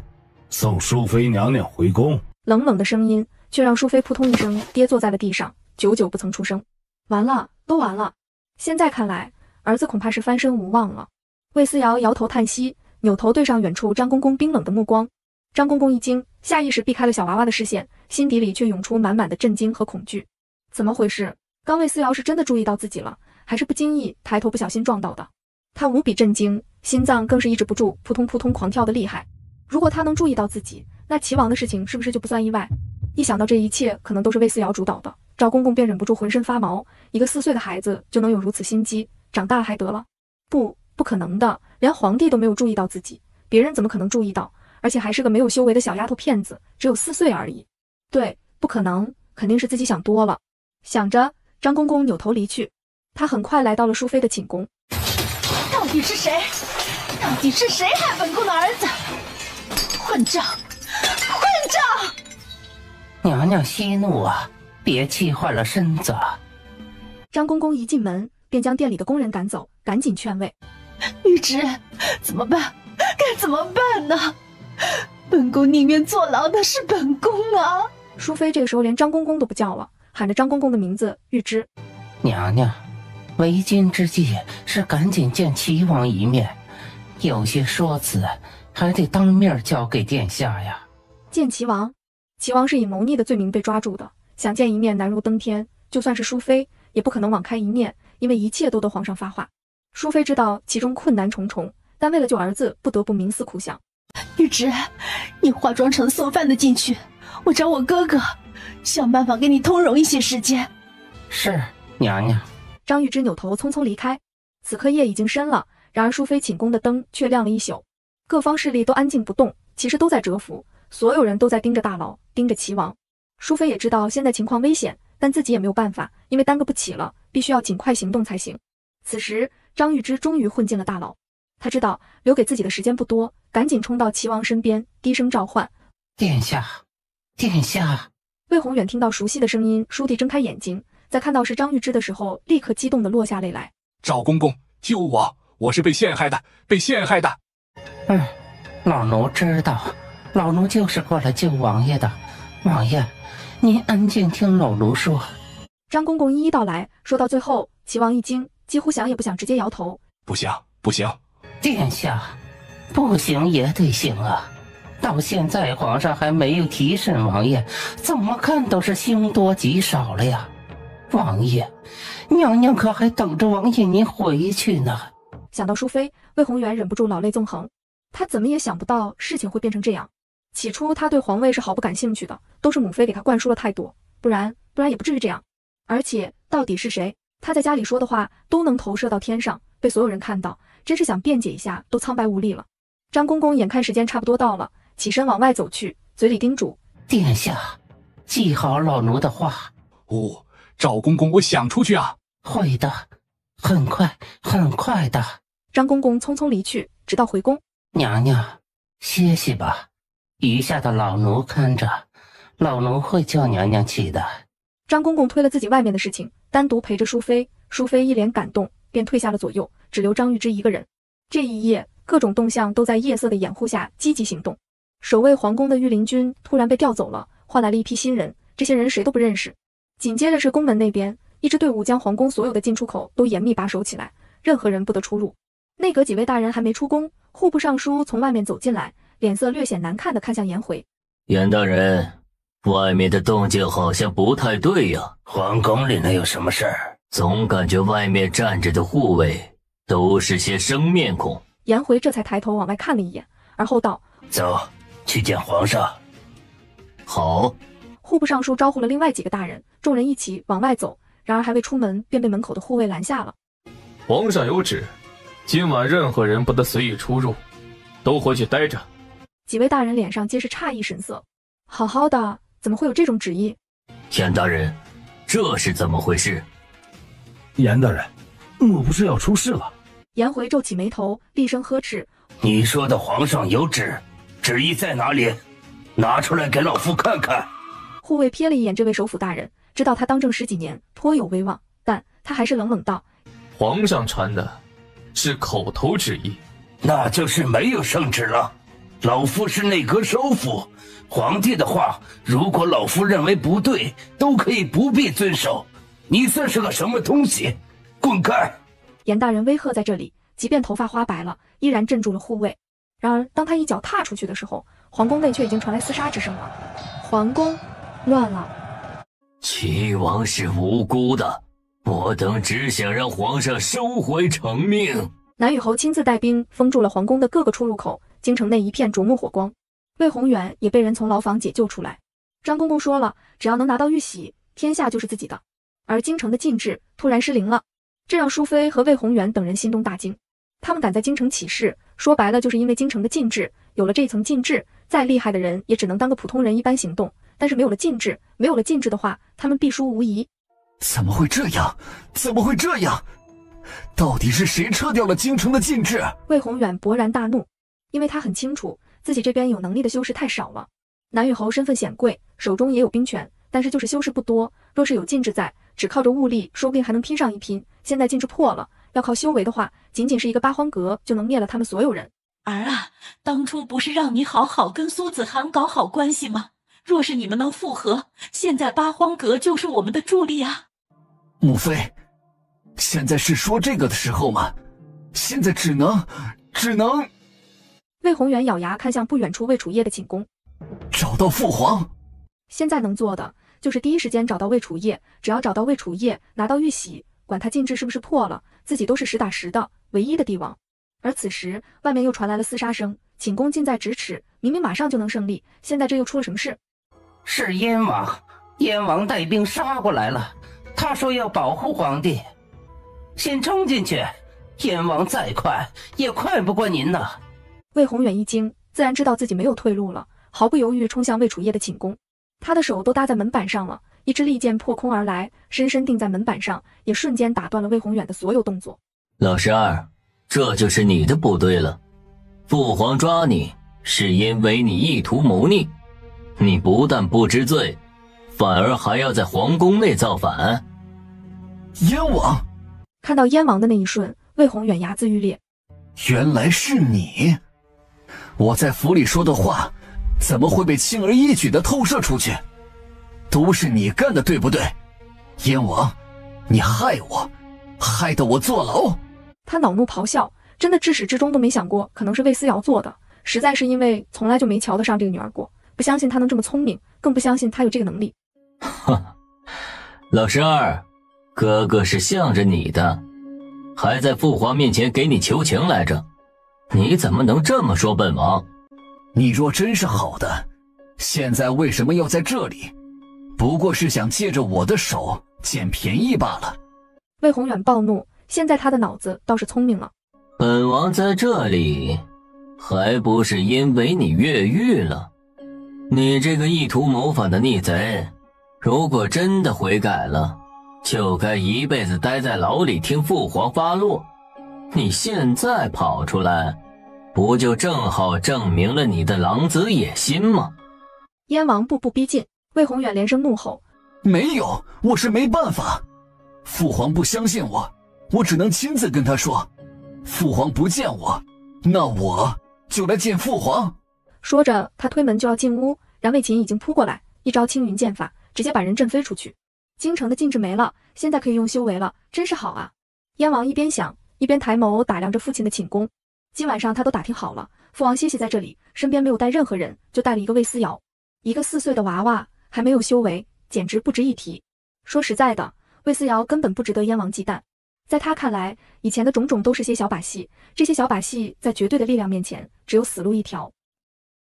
送淑妃娘娘回宫。冷冷的声音却让淑妃扑通一声跌坐在了地上，久久不曾出声。完了，都完了。现在看来，儿子恐怕是翻身无望了。魏思瑶摇头叹息，扭头对上远处张公公冰冷的目光。张公公一惊，下意识避开了小娃娃的视线，心底里却涌出满满的震惊和恐惧。怎么回事？刚魏思瑶是真的注意到自己了，还是不经意抬头不小心撞到的？他无比震惊，心脏更是抑制不住扑通扑通狂跳的厉害。如果他能注意到自己，那齐王的事情是不是就不算意外？一想到这一切可能都是魏思瑶主导的，赵公公便忍不住浑身发毛。一个4岁的孩子就能有如此心机，长大了还得了？不可能的，连皇帝都没有注意到自己，别人怎么可能注意到？而且还是个没有修为的小丫头片子，只有4岁而已。对，不可能，肯定是自己想多了。想着，张公公扭头离去。他很快来到了淑妃的寝宫。到底是谁？到底是谁害本宫的儿子？混账！混账！娘娘息怒啊，别气坏了身子。张公公一进门，便将店里的工人赶走，赶紧劝慰。玉芝，怎么办？该怎么办呢？本宫宁愿坐牢的是本宫啊！淑妃这个时候连张公公都不叫了，喊着张公公的名字玉芝。娘娘，为今之计是赶紧见齐王一面，有些说辞还得当面交给殿下呀。见齐王？齐王是以谋逆的罪名被抓住的，想见一面难如登天。就算是淑妃，也不可能网开一面，因为一切都得皇上发话。淑妃知道其中困难重重，但为了救儿子，不得不冥思苦想。玉芝，你化妆成送饭的进去，我找我哥哥，想办法给你通融一些时间。是，娘娘。张玉芝扭头匆匆离开。此刻夜已经深了，然而淑妃寝宫的灯却亮了一宿，各方势力都安静不动，其实都在蛰伏，所有人都在盯着大牢，盯着齐王。淑妃也知道现在情况危险，但自己也没有办法，因为耽搁不起了，必须要尽快行动才行。此时，张玉芝终于混进了大牢。她知道留给自己的时间不多，赶紧冲到齐王身边，低声召唤：“殿下，殿下！”魏宏远听到熟悉的声音，倏地睁开眼睛，在看到是张玉芝的时候，立刻激动地落下泪来。赵公公，救我！我是被陷害的，被陷害的。老奴知道，老奴就是过来救王爷的。王爷，您安静听老奴说。张公公一一道来，说到最后，齐王一惊，几乎想也不想，直接摇头：“不行，不行！”殿下，不行也得行啊！到现在皇上还没有提审王爷，怎么看都是凶多吉少了呀！王爷，娘娘可还等着王爷您回去呢。想到淑妃，魏宏远忍不住老泪纵横。他怎么也想不到事情会变成这样。起初他对皇位是毫不感兴趣的，都是母妃给他灌输了太多，不然也不至于这样。而且到底是谁？他在家里说的话都能投射到天上，被所有人看到，真是想辩解一下都苍白无力了。张公公眼看时间差不多到了，起身往外走去，嘴里叮嘱：“殿下，记好老奴的话。”赵公公，我想出去啊！会的，很快，很快的。张公公匆匆离去，直到回宫。娘娘，歇息吧，余下的老奴看着，老奴会叫娘娘起的。张公公推了自己外面的事情，单独陪着淑妃。淑妃一脸感动，便退下了左右，只留张玉芝一个人。这一夜，各种动向都在夜色的掩护下积极行动。守卫皇宫的御林军突然被调走了，换来了一批新人，这些人谁都不认识。紧接着是宫门那边，一支队伍将皇宫所有的进出口都严密把守起来，任何人不得出入。内阁几位大人还没出宫，户部尚书从外面走进来，脸色略显难看地看向颜回。严大人，外面的动静好像不太对呀。皇宫里能有什么事儿？总感觉外面站着的护卫都是些生面孔。颜回这才抬头往外看了一眼，而后道：“走，去见皇上。”好。户部尚书招呼了另外几个大人，众人一起往外走，然而还未出门，便被门口的护卫拦下了。皇上有旨，今晚任何人不得随意出入，都回去待着。几位大人脸上皆是诧异神色。好好的，怎么会有这种旨意？严大人，这是怎么回事？严大人，我不是要出事了？颜回皱起眉头，厉声呵斥：“你说的皇上有旨，旨意在哪里？拿出来给老夫看看。”护卫瞥了一眼这位首辅大人，知道他当政10几年，颇有威望，但他还是冷冷道：“皇上传的是口头旨意。”那就是没有圣旨了。老夫是内阁首辅，皇帝的话，如果老夫认为不对，都可以不必遵守。你算是个什么东西？滚开！严大人威吓在这里，即便头发花白了，依然镇住了护卫。然而当他一脚踏出去的时候，皇宫内却已经传来厮杀之声了。皇宫乱了。齐王是无辜的，我等只想让皇上收回成命。南雨侯亲自带兵封住了皇宫的各个出入口，京城内一片灼目火光。魏宏远也被人从牢房解救出来。张公公说了，只要能拿到玉玺，天下就是自己的。而京城的禁制突然失灵了，这让淑妃和魏宏远等人心中大惊。他们敢在京城起事，说白了就是因为京城的禁制。有了这层禁制，再厉害的人也只能当个普通人一般行动。但是没有了禁制的话，他们必输无疑。怎么会这样？怎么会这样？到底是谁撤掉了京城的禁制？魏宏远勃然大怒，因为他很清楚自己这边有能力的修士太少了。南雨侯身份显贵，手中也有兵权，但是就是修士不多。若是有禁制在，只靠着物力，说不定还能拼上一拼。现在禁制破了，要靠修为的话，仅仅是一个八荒阁就能灭了他们所有人。儿啊，当初不是让你好好跟苏子涵搞好关系吗？若是你们能复合，现在八荒阁就是我们的助力啊。母妃，现在是说这个的时候吗？现在只能……魏宏远咬牙看向不远处魏楚业的寝宫，找到父皇。现在能做的就是第一时间找到魏楚业，只要找到魏楚业，拿到玉玺，管他禁制是不是破了，自己都是实打实的唯一的帝王。而此时外面又传来了厮杀声，寝宫近在咫尺，明明马上就能胜利，现在这又出了什么事？是燕王，燕王带兵杀过来了，他说要保护皇帝，先冲进去，燕王再快也快不过您呐。魏宏远一惊，自然知道自己没有退路了，毫不犹豫冲向魏楚业的寝宫，他的手都搭在门板上了，一支利剑破空而来，深深定在门板上，也瞬间打断了魏宏远的所有动作。老十二，这就是你的不对了，父皇抓你是因为你意图谋逆，你不但不知罪，反而还要在皇宫内造反。燕王！看到燕王的那一瞬，魏宏远牙眦欲裂。原来是你！我在府里说的话，怎么会被轻而易举地透射出去？都是你干的，对不对？燕王，你害我，害得我坐牢！他恼怒咆哮，真的至始至终都没想过可能是魏思瑶做的，实在是因为从来就没瞧得上这个女儿过，不相信她能这么聪明，更不相信她有这个能力。老十二，哥哥是向着你的，还在父皇面前给你求情来着，你怎么能这么说本王？你若真是好的，现在为什么要在这里？不过是想借着我的手捡便宜罢了。魏宏远暴怒，现在他的脑子倒是聪明了。本王在这里，还不是因为你越狱了？你这个意图谋反的逆贼，如果真的悔改了，就该一辈子待在牢里听父皇发落。你现在跑出来，不就正好证明了你的狼子野心吗？燕王步步逼近，魏宏远连声怒吼：没有，我是没办法。父皇不相信我，我只能亲自跟他说。父皇不见我，那我就来见父皇。说着，他推门就要进屋，然魏秦已经扑过来，一招青云剑法，直接把人震飞出去。京城的禁制没了，现在可以用修为了，真是好啊！燕王一边想，一边抬眸打量着父亲的寝宫。今晚上他都打听好了，父王歇息在这里，身边没有带任何人，就带了一个魏思瑶，一个4岁的娃娃，还没有修为，简直不值一提。说实在的，魏思瑶根本不值得燕王忌惮。在他看来，以前的种种都是些小把戏，这些小把戏在绝对的力量面前，只有死路一条。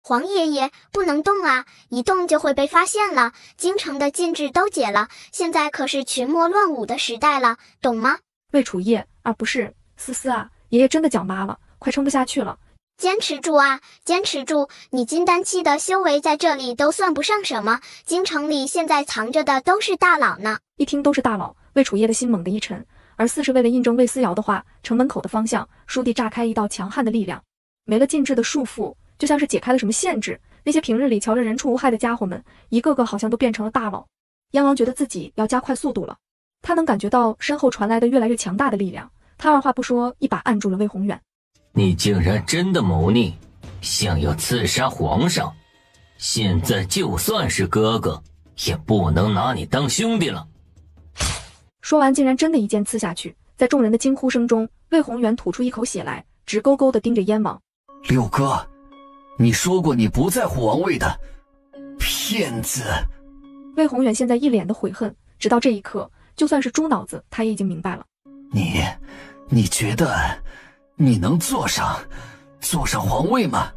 皇爷爷，不能动啊，一动就会被发现了。京城的禁制都解了，现在可是群魔乱舞的时代了，懂吗？魏楚业，而不是思思啊，爷爷真的脚麻了，快撑不下去了。坚持住啊，坚持住！你金丹期的修为在这里都算不上什么，京城里现在藏着的都是大佬呢。一听都是大佬，魏楚业的心猛地一沉。而4是为了印证魏思瑶的话，城门口的方向，倏地炸开一道强悍的力量，没了禁制的束缚，就像是解开了什么限制。那些平日里瞧着人畜无害的家伙们，一个个好像都变成了大佬。燕王觉得自己要加快速度了，他能感觉到身后传来的越来越强大的力量。他二话不说，一把按住了魏宏远。你竟然真的谋逆，想要刺杀皇上，现在就算是哥哥，也不能拿你当兄弟了。说完，竟然真的一剑刺下去，在众人的惊呼声中，魏宏远吐出一口血来，直勾勾地盯着燕王。六哥，你说过你不在乎王位的，骗子！魏宏远现在一脸的悔恨，直到这一刻，就算是猪脑子，他也已经明白了。你觉得你能坐上皇位吗？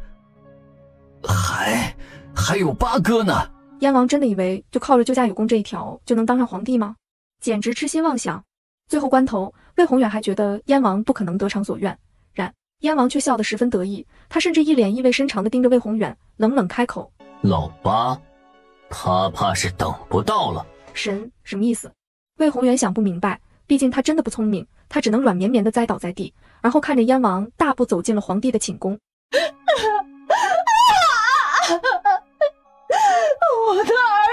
还有八哥呢。燕王真的以为就靠着救驾有功这一条就能当上皇帝吗？简直痴心妄想。最后关头，魏宏远还觉得燕王不可能得偿所愿，然燕王却笑得十分得意，他甚至一脸意味深长地盯着魏宏远，冷冷开口：老八，他怕是等不到了。神什么意思？魏宏远想不明白，毕竟他真的不聪明，他只能软绵绵地栽倒在地，然后看着燕王大步走进了皇帝的寝宫。我的儿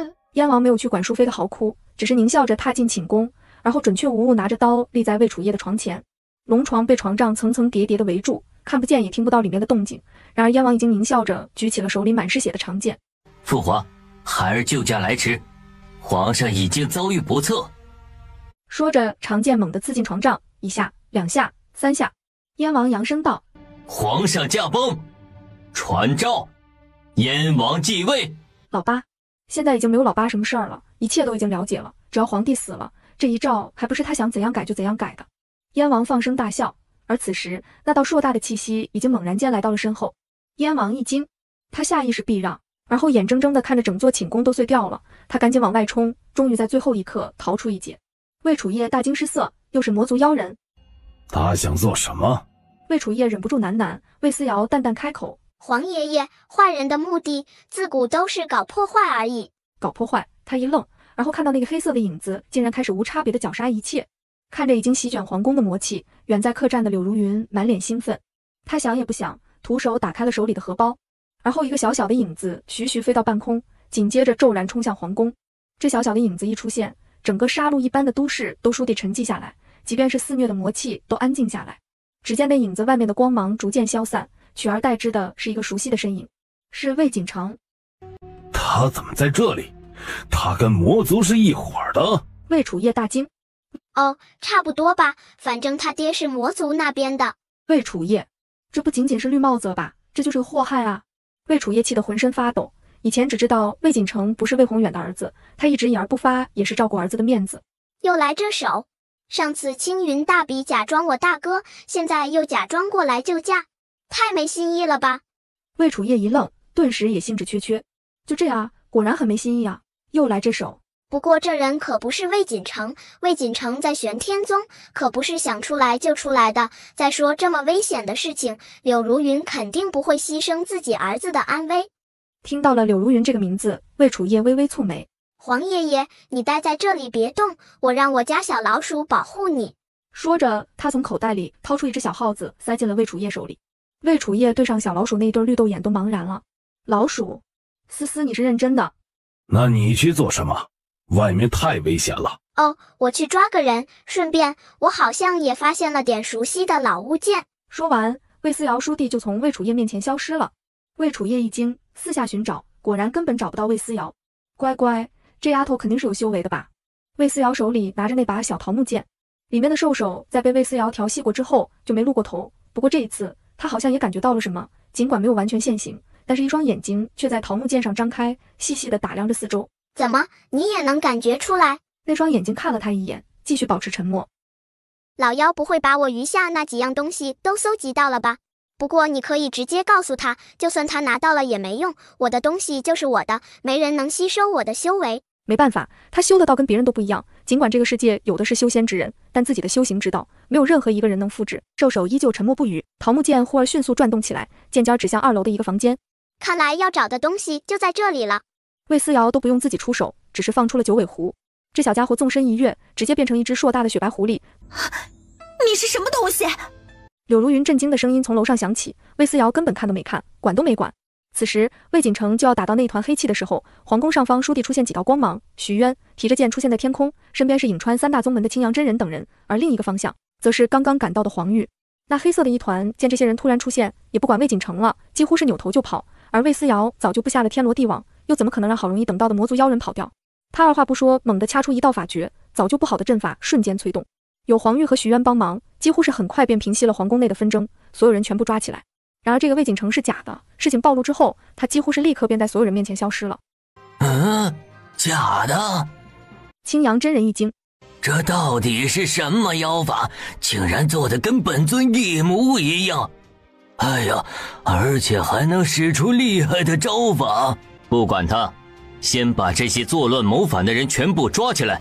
子！燕王没有去管淑妃的嚎哭，只是狞笑着踏进寝宫，然后准确无误拿着刀立在魏楚夜的床前。龙床被床帐层层叠叠的围住，看不见也听不到里面的动静。然而燕王已经狞笑着举起了手里满是血的长剑。父皇，孩儿救驾来迟，皇上已经遭遇不测。说着，长剑猛地刺进床帐，一下、两下、三下。燕王扬声道：皇上驾崩，传诏，燕王继位。老八，现在已经没有老八什么事儿了，一切都已经了解了，只要皇帝死了，这一诏还不是他想怎样改就怎样改的。燕王放声大笑，而此时那道硕大的气息已经猛然间来到了身后。燕王一惊，他下意识避让，而后眼睁睁地看着整座寝宫都碎掉了，他赶紧往外冲，终于在最后一刻逃出一劫。魏楚夜大惊失色，又是魔族妖人，他想做什么？魏楚夜忍不住喃喃。魏思瑶淡淡开口：皇爷爷，坏人的目的自古都是搞破坏而已。搞破坏？他一愣，然后看到那个黑色的影子竟然开始无差别的绞杀一切。看着已经席卷皇宫的魔气，远在客栈的柳如云满脸兴奋。他想也不想，徒手打开了手里的荷包，然后一个小小的影子徐徐飞到半空，紧接着骤然冲向皇宫。这小小的影子一出现，整个杀戮一般的都市都倏地沉寂下来，即便是肆虐的魔气都安静下来。只见那影子外面的光芒逐渐消散，取而代之的是一个熟悉的身影，是魏锦城。他怎么在这里？他跟魔族是一伙的。魏楚夜大惊。哦，差不多吧，反正他爹是魔族那边的。魏楚夜，这不仅仅是绿帽子吧，这就是个祸害啊！魏楚夜气得浑身发抖。以前只知道魏锦城不是魏宏远的儿子，他一直隐而不发，也是照顾儿子的面子。又来这手，上次青云大比假装我大哥，现在又假装过来救驾，太没新意了吧？魏楚夜一愣，顿时也兴致缺缺。就这样，果然很没新意啊！又来这手。不过这人可不是魏锦城，魏锦城在玄天宗可不是想出来就出来的。再说这么危险的事情，柳如云肯定不会牺牲自己儿子的安危。听到了柳如云这个名字，魏楚夜微微蹙眉。皇爷爷，你待在这里别动，我让我家小老鼠保护你。说着，他从口袋里掏出一只小耗子，塞进了魏楚夜手里。魏楚夜对上小老鼠那一对绿豆眼都茫然了。老鼠，思思，你是认真的？那你去做什么？外面太危险了。哦，我去抓个人，顺便我好像也发现了点熟悉的老物件。说完，魏思瑶叔弟就从魏楚夜面前消失了。魏楚夜一惊，四下寻找，果然根本找不到魏思瑶。乖乖，这丫头肯定是有修为的吧？魏思瑶手里拿着那把小桃木剑，里面的兽首在被魏思瑶调戏过之后就没露过头。不过这一次，他好像也感觉到了什么，尽管没有完全现形，但是一双眼睛却在桃木剑上张开，细细地打量着四周。怎么，你也能感觉出来？那双眼睛看了他一眼，继续保持沉默。老妖不会把我余下那几样东西都搜集到了吧？不过你可以直接告诉他，就算他拿到了也没用，我的东西就是我的，没人能吸收我的修为。没办法，他修的道跟别人都不一样，尽管这个世界有的是修仙之人，但自己的修行之道没有任何一个人能复制。兽首依旧沉默不语，桃木剑忽而迅速转动起来，剑尖指向2楼的一个房间。看来要找的东西就在这里了。魏思瑶都不用自己出手，只是放出了九尾狐。这小家伙纵身一跃，直接变成一只硕大的雪白狐狸。你是什么东西？柳如云震惊的声音从楼上响起，魏思瑶根本看都没看，管都没管。此时魏锦城就要打到那团黑气的时候，皇宫上方倏地出现几道光芒，徐渊提着剑出现在天空，身边是颍川3大宗门的青阳真人等人，而另一个方向则是刚刚赶到的黄玉。那黑色的一团见这些人突然出现，也不管魏锦城了，几乎是扭头就跑。而魏思瑶早就布下了天罗地网，又怎么可能让好容易等到的魔族妖人跑掉？他二话不说，猛地掐出一道法诀，早就布好的阵法瞬间催动。有黄玉和徐渊帮忙，几乎是很快便平息了皇宫内的纷争，所有人全部抓起来。然而这个魏锦城是假的，事情暴露之后，他几乎是立刻便在所有人面前消失了。假的？青阳真人一惊，这到底是什么妖法，竟然做得跟本尊一模一样？哎呀，而且还能使出厉害的招法。不管他，先把这些作乱谋反的人全部抓起来。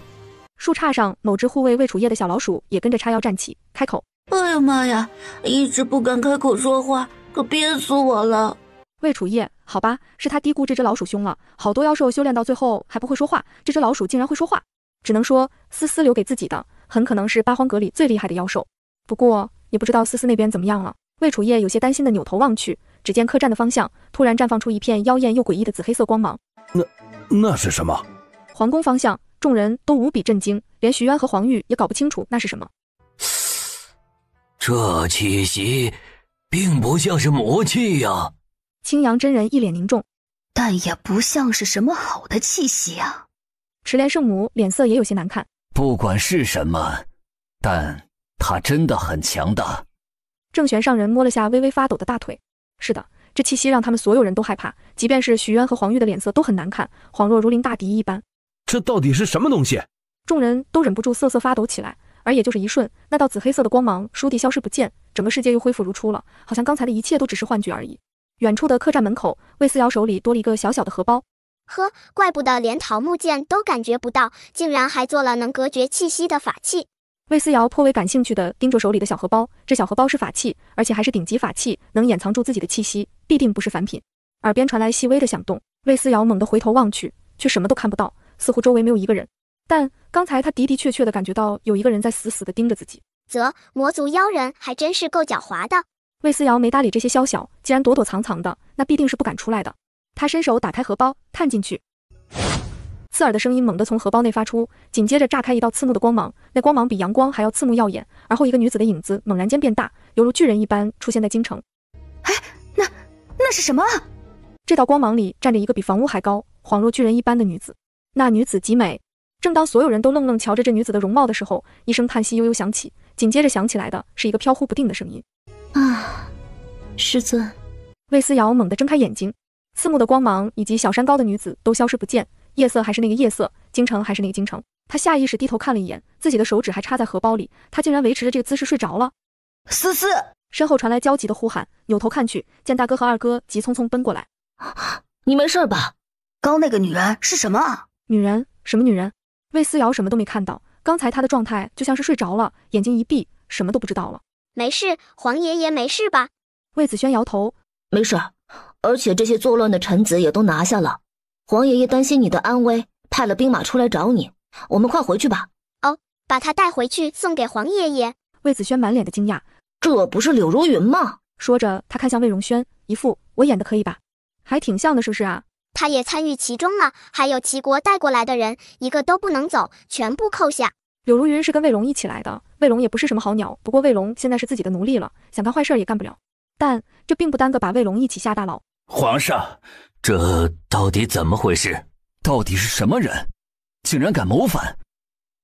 树杈上某只护卫魏楚夜的小老鼠也跟着叉腰站起，开口：哎呀妈呀，一直不敢开口说话，可憋死我了。魏楚夜，好吧，是他低估这只老鼠凶了，好多妖兽修炼到最后还不会说话，这只老鼠竟然会说话。只能说思思留给自己的很可能是八荒阁里最厉害的妖兽，不过也不知道思思那边怎么样了。魏楚夜有些担心的扭头望去，只见客栈的方向突然绽放出一片妖艳又诡异的紫黑色光芒。那是什么？皇宫方向，众人都无比震惊，连徐渊和黄玉也搞不清楚那是什么。这气息并不像是魔气呀。青阳真人一脸凝重，但也不像是什么好的气息啊。池莲圣母脸色也有些难看。不管是什么，但他真的很强大。郑玄上人摸了下微微发抖的大腿。是的，这气息让他们所有人都害怕，即便是徐渊和黄玉的脸色都很难看，恍若如临大敌一般。这到底是什么东西？众人都忍不住瑟瑟发抖起来，而也就是一瞬，那道紫黑色的光芒倏地消失不见，整个世界又恢复如初了，好像刚才的一切都只是幻觉而已。远处的客栈门口，魏思瑶手里多了一个小小的荷包。呵，怪不得连桃木剑都感觉不到，竟然还做了能隔绝气息的法器。魏思瑶颇为感兴趣地盯着手里的小荷包，这小荷包是法器，而且还是顶级法器，能掩藏住自己的气息，必定不是凡品。耳边传来细微的响动，魏思瑶猛地回头望去，却什么都看不到，似乎周围没有一个人。但刚才他的确地感觉到有一个人在死死地盯着自己。魔族妖人还真是够狡猾的。魏思瑶没搭理这些宵小，既然躲躲藏藏的，那必定是不敢出来的。他伸手打开荷包，探进去，刺耳的声音猛地从荷包内发出，紧接着炸开一道刺目的光芒，那光芒比阳光还要刺目耀眼，而后一个女子的影子猛然间变大，犹如巨人一般出现在京城。哎，那是什么？这道光芒里站着一个比房屋还高，恍若巨人一般的女子。那女子极美。正当所有人都愣愣瞧着这女子的容貌的时候，一声叹息悠悠响起，紧接着响起来的是一个飘忽不定的声音。啊，师尊。魏思瑶猛地睁开眼睛，刺目的光芒以及小山高的女子都消失不见，夜色还是那个夜色，京城还是那个京城。他下意识低头看了一眼，自己的手指还插在荷包里，他竟然维持着这个姿势睡着了。思思！身后传来焦急的呼喊，扭头看去，见大哥和二哥急匆匆奔过来。你没事吧？刚那个女人是什么？女人？什么女人？魏思瑶什么都没看到，刚才她的状态就像是睡着了，眼睛一闭，什么都不知道了。没事，黄爷爷没事吧？魏子轩摇头，没事，而且这些作乱的臣子也都拿下了。黄爷爷担心你的安危，派了兵马出来找你，我们快回去吧。哦，把他带回去送给黄爷爷。魏子轩满脸的惊讶，这不是柳如云吗？说着，他看向魏荣轩，一副我演的可以吧？还挺像的，是不是啊？他也参与其中了，还有齐国带过来的人，一个都不能走，全部扣下。柳如云是跟魏龙一起来的，魏龙也不是什么好鸟，不过魏龙现在是自己的奴隶了，想干坏事也干不了。但这并不耽搁把魏龙一起下大牢。皇上，这到底怎么回事？到底是什么人，竟然敢谋反？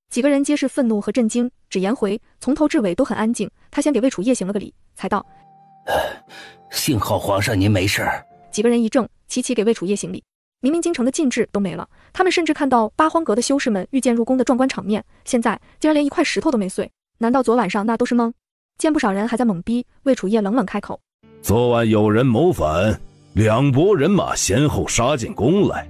几个人皆是愤怒和震惊。只颜回从头至尾都很安静，他先给魏楚夜行了个礼，才道：幸好皇上您没事。几个人一怔，齐齐给魏楚夜行礼。明明京城的禁制都没了，他们甚至看到八荒阁的修士们御剑入宫的壮观场面，现在竟然连一块石头都没碎。难道昨晚上那都是梦？见不少人还在懵逼，魏楚夜冷冷开口：昨晚有人谋反，两拨人马先后杀进宫来，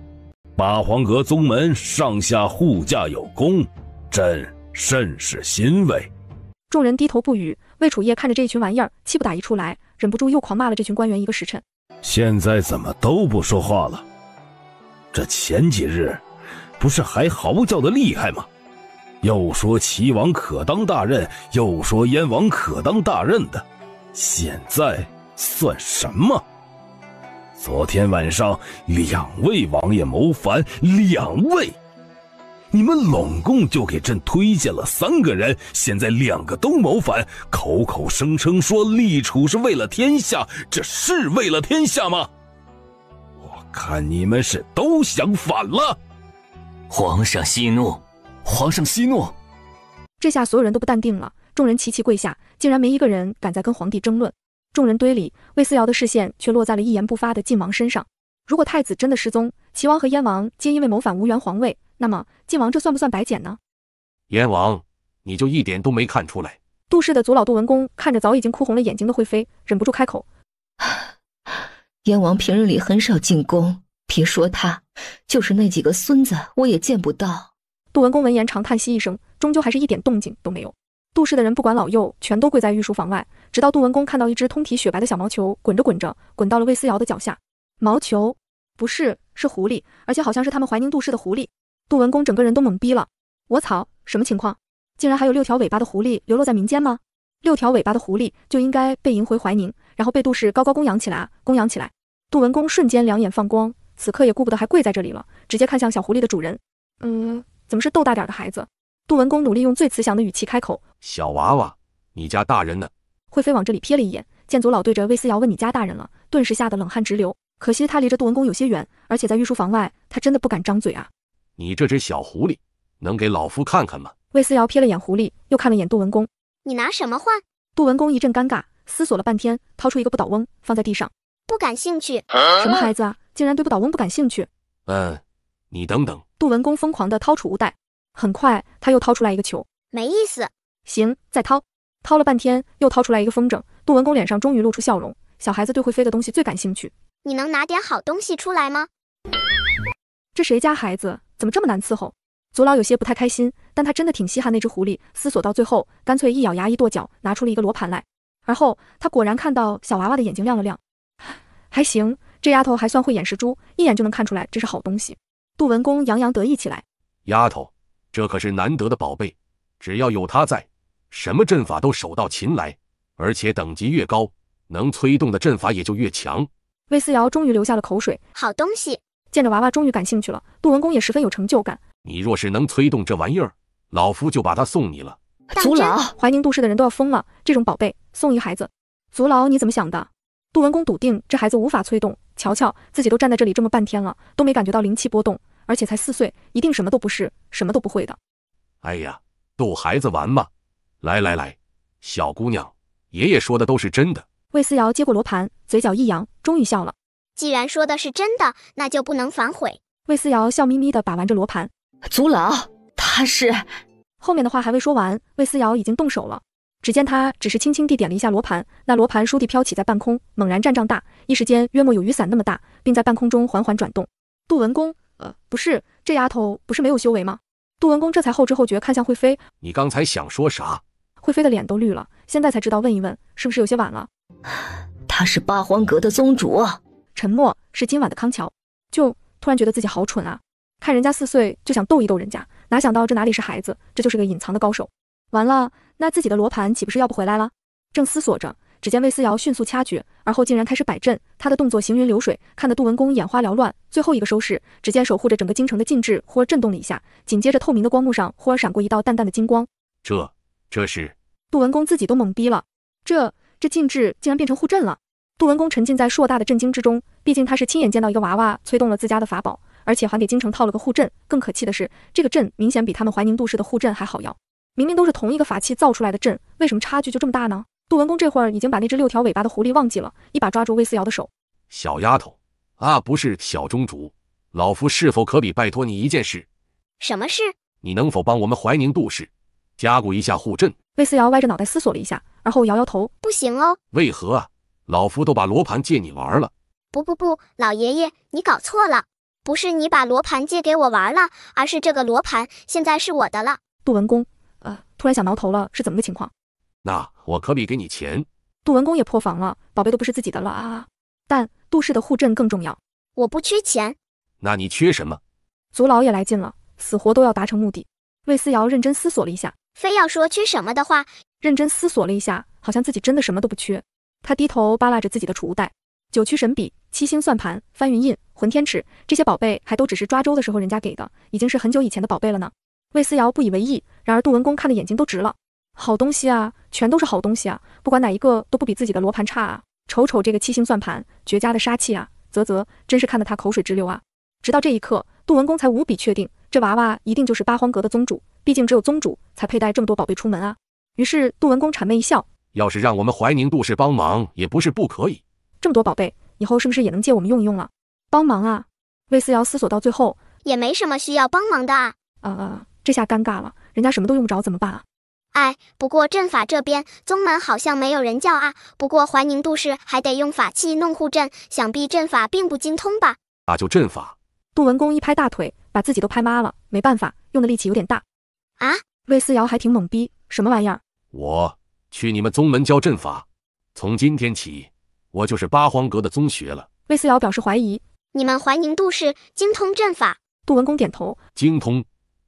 八荒阁宗门上下护驾有功，朕甚是欣慰。众人低头不语，魏楚夜看着这一群玩意儿，气不打一处来，忍不住又狂骂了这群官员一个时辰。现在怎么都不说话了？这前几日不是还嚎叫的厉害吗？又说齐王可当大任，又说燕王可当大任的，现在算什么？昨天晚上2位王爷谋反，2位，你们拢共就给朕推荐了3个人，现在2个都谋反，口口声声说立储是为了天下，这是为了天下吗？我看你们是都想反了。皇上息怒，皇上息怒。这下所有人都不淡定了，众人齐齐跪下，竟然没一个人敢再跟皇帝争论。众人堆里，魏思瑶的视线却落在了一言不发的晋王身上。如果太子真的失踪，齐王和燕王皆因为谋反无缘皇位，那么晋王这算不算白捡呢？燕王，你就一点都没看出来？杜氏的族老杜文公看着早已经哭红了眼睛的惠妃，忍不住开口：燕王平日里很少进宫，别说他，就是那几个孙子我也见不到。杜文公闻言长叹息一声，终究还是一点动静都没有。杜氏的人不管老幼，全都跪在御书房外，直到杜文公看到一只通体雪白的小毛球滚着滚着，滚到了魏思瑶的脚下。毛球？不是，是狐狸，而且好像是他们怀宁杜氏的狐狸。杜文公整个人都懵逼了。我操，什么情况？竟然还有6条尾巴的狐狸流落在民间吗？6条尾巴的狐狸就应该被迎回怀宁，然后被杜氏高高供养起来啊，供养起来。杜文公瞬间两眼放光，此刻也顾不得还跪在这里了，直接看向小狐狸的主人。怎么是豆大点的孩子？杜文公努力用最慈祥的语气开口：小娃娃，你家大人呢？惠妃往这里瞥了一眼，见祖老对着魏思瑶问你家大人了，顿时吓得冷汗直流。可惜他离着杜文公有些远，而且在御书房外，他真的不敢张嘴啊。你这只小狐狸，能给老夫看看吗？魏思瑶瞥了眼狐狸，又看了眼杜文公。你拿什么换？杜文公一阵尴尬，思索了半天，掏出一个不倒翁放在地上。不感兴趣。什么孩子啊，竟然对不倒翁不感兴趣？你等等。杜文公疯狂地掏储物袋，很快他又掏出来一个球。没意思。行，再掏。掏了半天，又掏出来一个风筝。杜文公脸上终于露出笑容。小孩子对会飞的东西最感兴趣。你能拿点好东西出来吗？这谁家孩子怎么这么难伺候？祖老有些不太开心，但他真的挺稀罕那只狐狸。思索到最后，干脆一咬牙一跺脚，拿出了一个罗盘来。而后他果然看到小娃娃的眼睛亮了亮。还行，这丫头还算会掩饰猪，一眼就能看出来这是好东西。杜文公洋洋得意起来。丫头，这可是难得的宝贝，只要有它在，什么阵法都手到擒来，而且等级越高，能催动的阵法也就越强。魏思瑶终于流下了口水。好东西。见着娃娃终于感兴趣了，杜文公也十分有成就感。你若是能催动这玩意儿，老夫就把它送你了。祖老，怀宁杜氏的人都要疯了，这种宝贝送一孩子。祖老你怎么想的？杜文公笃定这孩子无法催动，瞧瞧自己都站在这里这么半天了，都没感觉到灵气波动，而且才4岁，一定什么都不是，什么都不会的。哎呀，逗孩子玩嘛。来，小姑娘，爷爷说的都是真的。魏思瑶接过罗盘，嘴角一扬，终于笑了。既然说的是真的，那就不能反悔。魏思瑶笑眯眯地把玩着罗盘。祖老，他是……后面的话还未说完，魏思瑶已经动手了。只见他只是轻轻地点了一下罗盘，那罗盘倏地飘起在半空，猛然占丈大，一时间约莫有雨伞那么大，并在半空中缓缓转动。杜文公，不是，这丫头不是没有修为吗？杜文公这才后知后觉看向惠妃。你刚才想说啥？惠妃的脸都绿了，现在才知道问一问，是不是有些晚了？他是八荒阁的宗主。沉默是今晚的康桥。就突然觉得自己好蠢啊，看人家4岁就想逗一逗人家，哪想到这哪里是孩子，这就是个隐藏的高手。完了，那自己的罗盘岂不是要不回来了？正思索着，只见魏思瑶迅速掐诀，而后竟然开始摆阵，他的动作行云流水，看得杜文公眼花缭乱。最后一个收拾，只见守护着整个京城的禁制忽而震动了一下，紧接着透明的光幕上忽而闪过一道淡淡的金光。这是……杜文公自己都懵逼了，这禁制竟然变成护阵了。杜文公沉浸在硕大的震惊之中，毕竟他是亲眼见到一个娃娃催动了自家的法宝，而且还给京城套了个护阵。更可气的是，这个阵明显比他们怀宁杜氏的护阵还好要。明明都是同一个法器造出来的阵，为什么差距就这么大呢？杜文公这会儿已经把那只6条尾巴的狐狸忘记了，一把抓住魏思瑶的手。小丫头啊，不是小宗主，老夫是否可比拜托你一件事？什么事？你能否帮我们怀宁杜氏加固一下护阵？魏思瑶歪着脑袋思索了一下，而后摇摇头。不行哦。为何啊？老夫都把罗盘借你玩了。不，老爷爷，你搞错了，不是你把罗盘借给我玩了，而是这个罗盘现在是我的了。杜文公，突然想挠头了，是怎么个情况？那我可比给你钱。杜文公也破防了，宝贝都不是自己的了啊！但杜氏的护阵更重要。我不缺钱。那你缺什么？祖老也来劲了，死活都要达成目的。魏思瑶认真思索了一下，非要说缺什么的话，认真思索了一下，好像自己真的什么都不缺。他低头扒拉着自己的储物袋，9曲神笔、7星算盘、翻云印、混天尺，这些宝贝还都只是抓周的时候人家给的，已经是很久以前的宝贝了呢。魏思瑶不以为意，然而杜文公看的眼睛都直了。好东西啊，全都是好东西啊，不管哪一个都不比自己的罗盘差啊。瞅瞅这个7星算盘，绝佳的杀气啊，真是看得他口水直流啊。直到这一刻，杜文公才无比确定，这娃娃一定就是八荒阁的宗主，毕竟只有宗主才佩戴这么多宝贝出门啊。于是杜文公谄媚一笑，要是让我们怀宁杜氏帮忙，也不是不可以。这么多宝贝，以后是不是也能借我们用一用了？帮忙啊！魏思瑶思索到最后，也没什么需要帮忙的啊。这下尴尬了，人家什么都用不着怎么办啊？哎，不过阵法这边宗门好像没有人教啊。不过怀宁杜氏还得用法器弄护阵，想必阵法并不精通吧？那就阵法。杜文公一拍大腿，把自己都拍麻了，没办法，用的力气有点大。啊？魏思瑶还挺懵逼，什么玩意儿？我去你们宗门教阵法，从今天起，我就是八荒阁的宗学了。魏思瑶表示怀疑。你们怀宁杜氏精通阵法？杜文公点头。精通。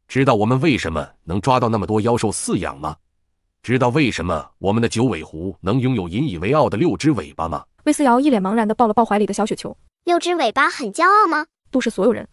知道我们为什么能抓到那么多妖兽饲养吗？知道为什么我们的九尾狐能拥有引以为傲的6只尾巴吗？魏思瑶一脸茫然地抱了抱怀里的小雪球。6只尾巴很骄傲吗？杜氏所有人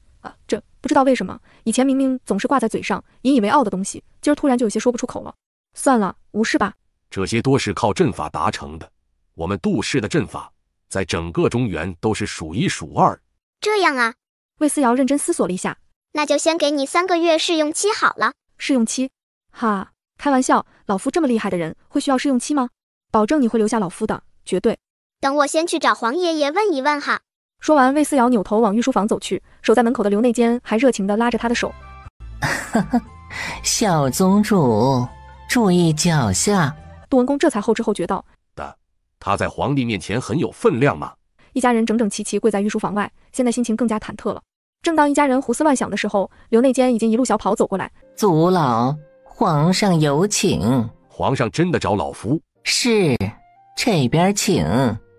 这不知道为什么，以前明明总是挂在嘴上引以为傲的东西，今儿突然就有些说不出口了。算了，无视吧。这些多是靠阵法达成的，我们杜氏的阵法在整个中原都是数1数2。这样啊？魏思瑶认真思索了一下。那就先给你3个月试用期好了。试用期？哈，开玩笑，老夫这么厉害的人会需要试用期吗？保证你会留下老夫的，绝对。等我先去找黄爷爷问一问哈。说完，魏思瑶扭头往御书房走去，守在门口的刘内监还热情地拉着他的手。小宗主，注意脚下。杜文公这才后知后觉道：他在皇帝面前很有分量嘛。一家人整整齐齐跪在御书房外，现在心情更加忐忑了。正当一家人胡思乱想的时候，刘内监已经一路小跑走过来。祖老，皇上有请。皇上真的找老夫？是，这边请。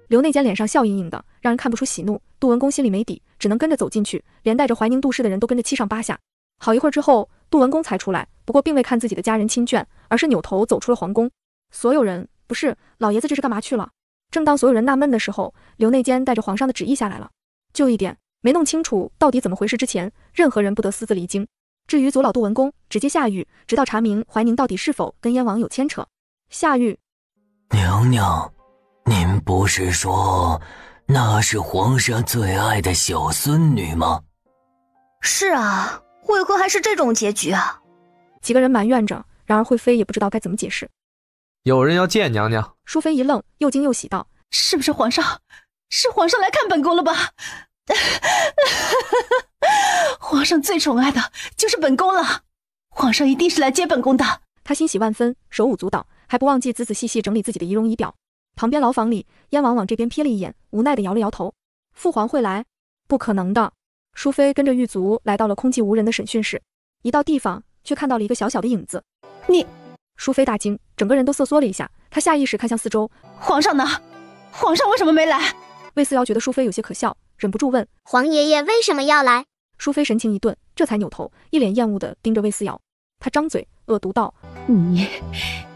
刘内监脸上笑盈盈的，让人看不出喜怒。杜文公心里没底，只能跟着走进去，连带着怀宁杜氏的人都跟着七上八下。好一会儿之后，杜文公才出来，不过并未看自己的家人亲眷，而是扭头走出了皇宫。所有人，不是，老爷子这是干嘛去了？正当所有人纳闷的时候，刘内监带着皇上的旨意下来了。就一点没弄清楚到底怎么回事之前，任何人不得私自离京。至于左老杜文公，直接下狱，直到查明怀宁到底是否跟燕王有牵扯。下狱。娘娘，您不是说那是皇上最爱的小孙女吗？是啊，为何还是这种结局啊？几个人埋怨着，然而惠妃也不知道该怎么解释。有人要见娘娘。淑妃一愣，又惊又喜道：是不是皇上？是皇上来看本宫了吧？皇上最宠爱的就是本宫了，皇上一定是来接本宫的。他欣喜万分，手舞足蹈，还不忘记仔仔细细整理自己的仪容仪表。旁边牢房里，燕王往这边瞥了一眼，无奈地摇了摇头。父皇会来？不可能的。淑妃跟着狱卒来到了空寂无人的审讯室，一到地方却看到了一个小小的影子。你！淑妃大惊，整个人都瑟缩了一下，她下意识看向四周。皇上呢？皇上为什么没来？魏思瑶觉得淑妃有些可笑，忍不住问：皇爷爷为什么要来？淑妃神情一顿，这才扭头，一脸厌恶地盯着魏思瑶。她张嘴恶毒道：你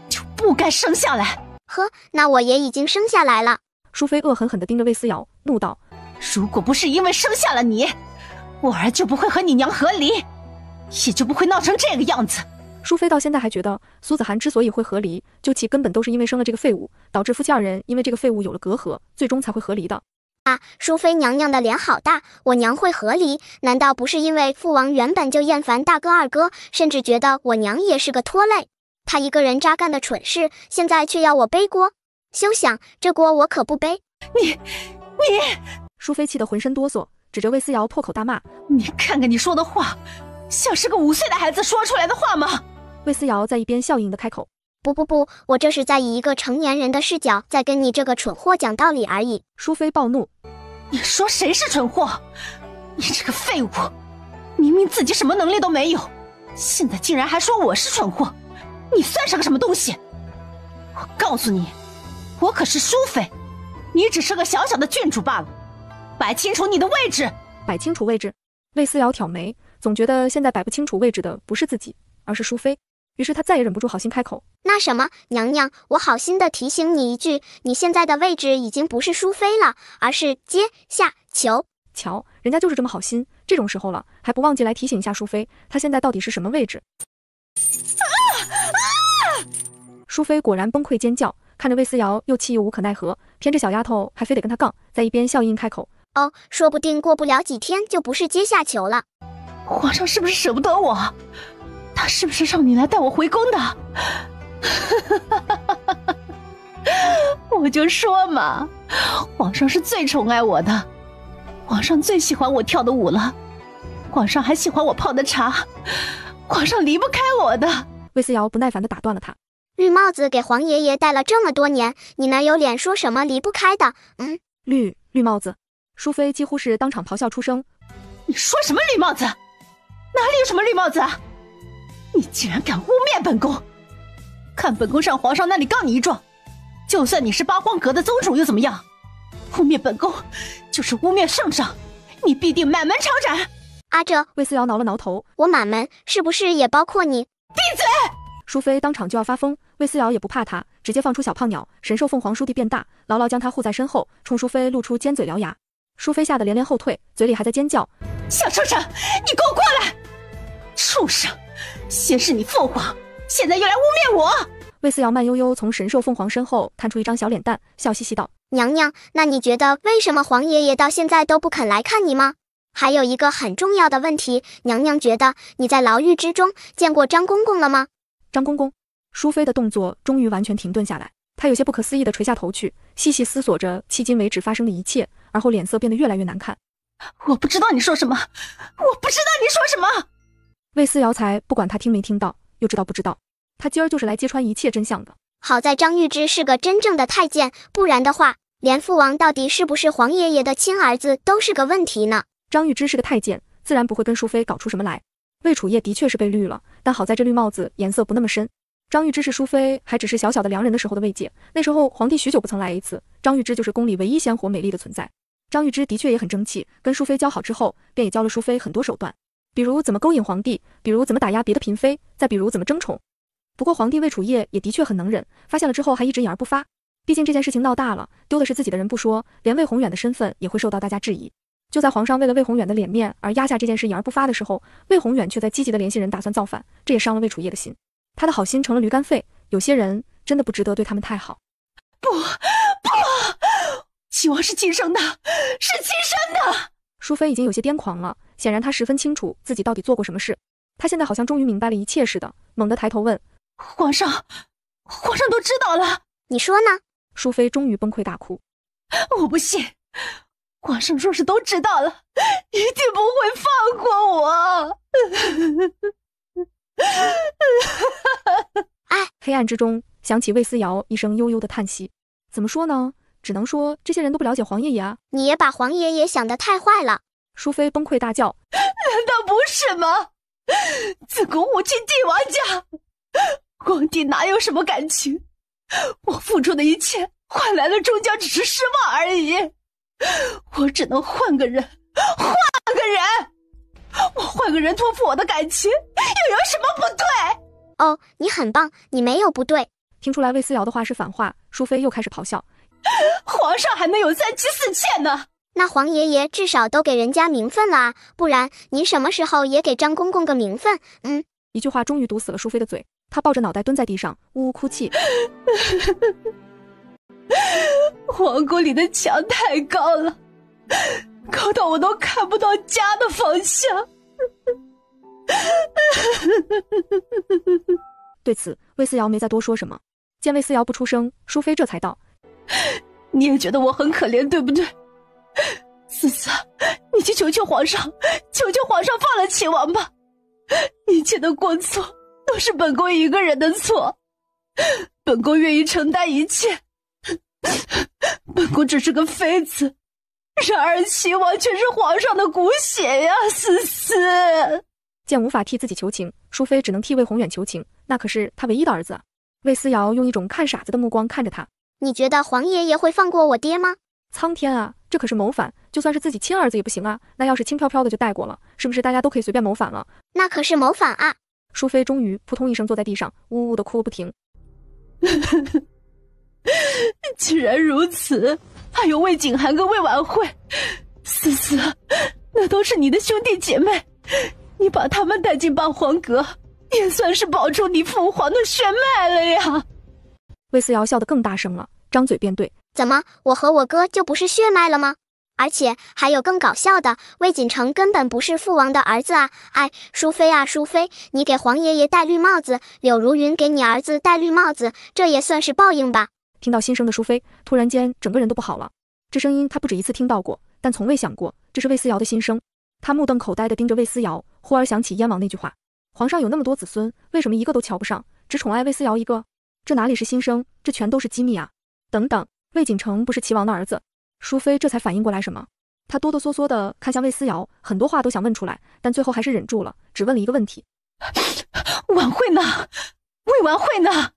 就不该生下来。呵，那我也已经生下来了。淑妃恶狠狠地盯着魏思瑶，怒道：如果不是因为生下了你，我儿就不会和你娘和离，也就不会闹成这个样子。淑妃到现在还觉得苏子涵之所以会和离，就其根本都是因为生了这个废物，导致夫妻二人因为这个废物有了隔阂，最终才会和离的。啊，淑妃娘娘的脸好大，我娘会和离，难道不是因为父王原本就厌烦大哥二哥，甚至觉得我娘也是个拖累？他一个人渣干的蠢事，现在却要我背锅？休想，这锅我可不背！你！淑妃气得浑身哆嗦，指着魏思瑶破口大骂：你看看你说的话，像是个5岁的孩子说出来的话吗？魏思瑶在一边笑盈地开口：不，我这是在以一个成年人的视角在跟你这个蠢货讲道理而已。淑妃暴怒：你说谁是蠢货？你这个废物，明明自己什么能力都没有，现在竟然还说我是蠢货，你算是个什么东西？我告诉你，我可是淑妃，你只是个小小的郡主罢了，摆清楚你的位置。摆清楚位置？魏思瑶挑眉，总觉得现在摆不清楚位置的不是自己，而是淑妃。于是他再也忍不住好心开口：那什么，娘娘，我好心的提醒你一句，你现在的位置已经不是淑妃了，而是阶下囚。瞧，人家就是这么好心，这种时候了还不忘记来提醒一下淑妃，她现在到底是什么位置。淑妃果然崩溃尖叫，看着魏思瑶又气又无可奈何，偏这小丫头还非得跟她杠，在一边笑吟开口：哦，说不定过不了几天就不是阶下囚了。皇上是不是舍不得我？他是不是让你来带我回宫的？我就说嘛，皇上是最宠爱我的，皇上最喜欢我跳的舞了，皇上还喜欢我泡的茶，皇上离不开我的。魏思瑶不耐烦地打断了他：绿帽子给皇爷爷戴了这么多年，你哪有脸说什么离不开的？绿帽子！淑妃几乎是当场咆哮出声：你说什么绿帽子？哪里有什么绿帽子啊？你竟然敢污蔑本宫！看本宫上皇上那里告你一状，就算你是八荒阁的宗主又怎么样？污蔑本宫，就是污蔑圣上，你必定满门抄斩。阿哲，魏思瑶挠了挠头，我满门是不是也包括你？闭嘴！淑妃当场就要发疯，魏思瑶也不怕她，直接放出小胖鸟，神兽凤凰倏地变大，牢牢将她护在身后，冲淑妃露出尖嘴獠牙。淑妃吓得连连后退，嘴里还在尖叫：“小畜生，你给我过来！畜生，先是你凤凰，现在又来污蔑我！”魏思瑶慢悠悠从神兽凤凰身后探出一张小脸蛋，笑嘻嘻道：“娘娘，那你觉得为什么皇爷爷到现在都不肯来看你吗？还有一个很重要的问题，娘娘觉得你在牢狱之中见过张公公了吗？”张公公，淑妃的动作终于完全停顿下来，她有些不可思议地垂下头去，细细思索着迄今为止发生的一切，而后脸色变得越来越难看。我不知道你说什么，我不知道你说什么。魏思瑶才不管他听没听到，又知道不知道，他今儿就是来揭穿一切真相的。好在张玉芝是个真正的太监，不然的话，连父王到底是不是皇爷爷的亲儿子都是个问题呢。张玉芝是个太监，自然不会跟淑妃搞出什么来。魏楚夜的确是被绿了，但好在这绿帽子颜色不那么深。张玉芝是淑妃还只是小小的良人的时候的慰藉，那时候皇帝许久不曾来一次，张玉芝就是宫里唯一鲜活美丽的存在。张玉芝的确也很争气，跟淑妃交好之后，便也教了淑妃很多手段，比如怎么勾引皇帝，比如怎么打压别的嫔妃，再比如怎么争宠。不过皇帝魏楚夜也的确很能忍，发现了之后还一直隐而不发。毕竟这件事情闹大了，丢的是自己的人不说，连魏宏远的身份也会受到大家质疑。就在皇上为了魏宏远的脸面而压下这件事隐而不发的时候，魏宏远却在积极的联系人打算造反，这也伤了魏楚夜的心。他的好心成了驴肝肺，有些人真的不值得对他们太好。不，齐王是亲生的，是亲生的。淑妃已经有些癫狂了，显然她十分清楚自己到底做过什么事。她现在好像终于明白了一切似的，猛地抬头问：“皇上都知道了，你说呢？”淑妃终于崩溃大哭：“我不信，皇上若是都知道了，一定不会放过我。”黑暗之中响起魏思瑶一声悠悠的叹息。怎么说呢？只能说这些人都不了解皇爷爷啊！你也把皇爷爷想得太坏了！淑妃崩溃大叫：“难道不是吗？自古武亲帝王家，皇帝哪有什么感情？我付出的一切换来了终将只是失望而已。我只能换个人，我换个人托付我的感情，又有什么不对？”哦，你很棒，你没有不对。听出来魏思瑶的话是反话，淑妃又开始咆妻：“皇上还能有3妻4妾呢？那皇爷爷至少都给人家名分了啊，不然你什么时候也给张公公个名分？”一句话终于堵死了淑妃的嘴，她抱着脑袋蹲在地上，呜呜哭泣。皇宫里的墙太高了，高到我都看不到家的方向。对此，魏思瑶没再多说什么。见魏思瑶不出声，淑妃这才道：“你也觉得我很可怜，对不对？思思，你去求求皇上，求求皇上放了齐王吧。一切的过错都是本宫一个人的错，本宫愿意承担一切。本宫只是个妃子，然而齐王却是皇上的骨血呀，思思。”见无法替自己求情，淑妃只能替魏宏远求情，那可是他唯一的儿子啊。魏思瑶用一种看傻子的目光看着他：“你觉得皇爷爷会放过我爹吗？”苍天啊，这可是谋反，就算是自己亲儿子也不行啊。那要是轻飘飘的就带过了，是不是大家都可以随便谋反了？那可是谋反啊！淑妃终于扑通一声坐在地上，呜呜的哭不停。既然如此，还有魏景涵跟魏婉慧，思思，那都是你的兄弟姐妹，你把他们带进八皇阁，也算是保住你父皇的血脉了呀。魏思瑶笑得更大声了，张嘴便对：“怎么，我和我哥就不是血脉了吗？而且还有更搞笑的，魏锦成根本不是父王的儿子啊！哎，淑妃啊，淑妃，你给皇爷爷戴绿帽子，柳如云给你儿子戴绿帽子，这也算是报应吧？”听到心声的淑妃，突然间整个人都不好了。这声音她不止一次听到过，但从未想过这是魏思瑶的心声。她目瞪口呆地盯着魏思瑶，忽而想起燕王那句话：皇上有那么多子孙，为什么一个都瞧不上，只宠爱魏思瑶一个？这哪里是心声，这全都是机密啊！等等，魏锦成不是齐王的儿子。淑妃这才反应过来什么，她哆哆嗦嗦地看向魏思瑶，很多话都想问出来，但最后还是忍住了，只问了一个问题：婉慧呢？魏婉慧呢？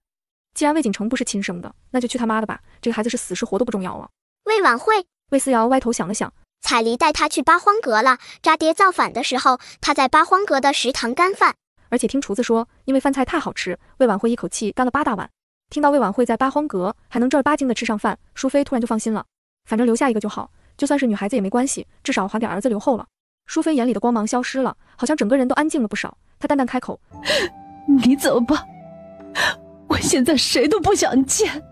既然魏锦成不是亲生的，那就去他妈的吧，这个孩子是死是活都不重要了。魏婉慧，魏思瑶歪头想了想，彩梨带他去八荒阁了。渣爹造反的时候，他在八荒阁的食堂干饭。而且听厨子说，因为饭菜太好吃，魏婉慧一口气干了8大碗。听到魏婉慧在八荒阁还能正儿八经的吃上饭，淑妃突然就放心了。反正留下一个就好，就算是女孩子也没关系，至少还给儿子留后了。淑妃眼里的光芒消失了，好像整个人都安静了不少。她淡淡开口：“你走吧，我现在谁都不想见。”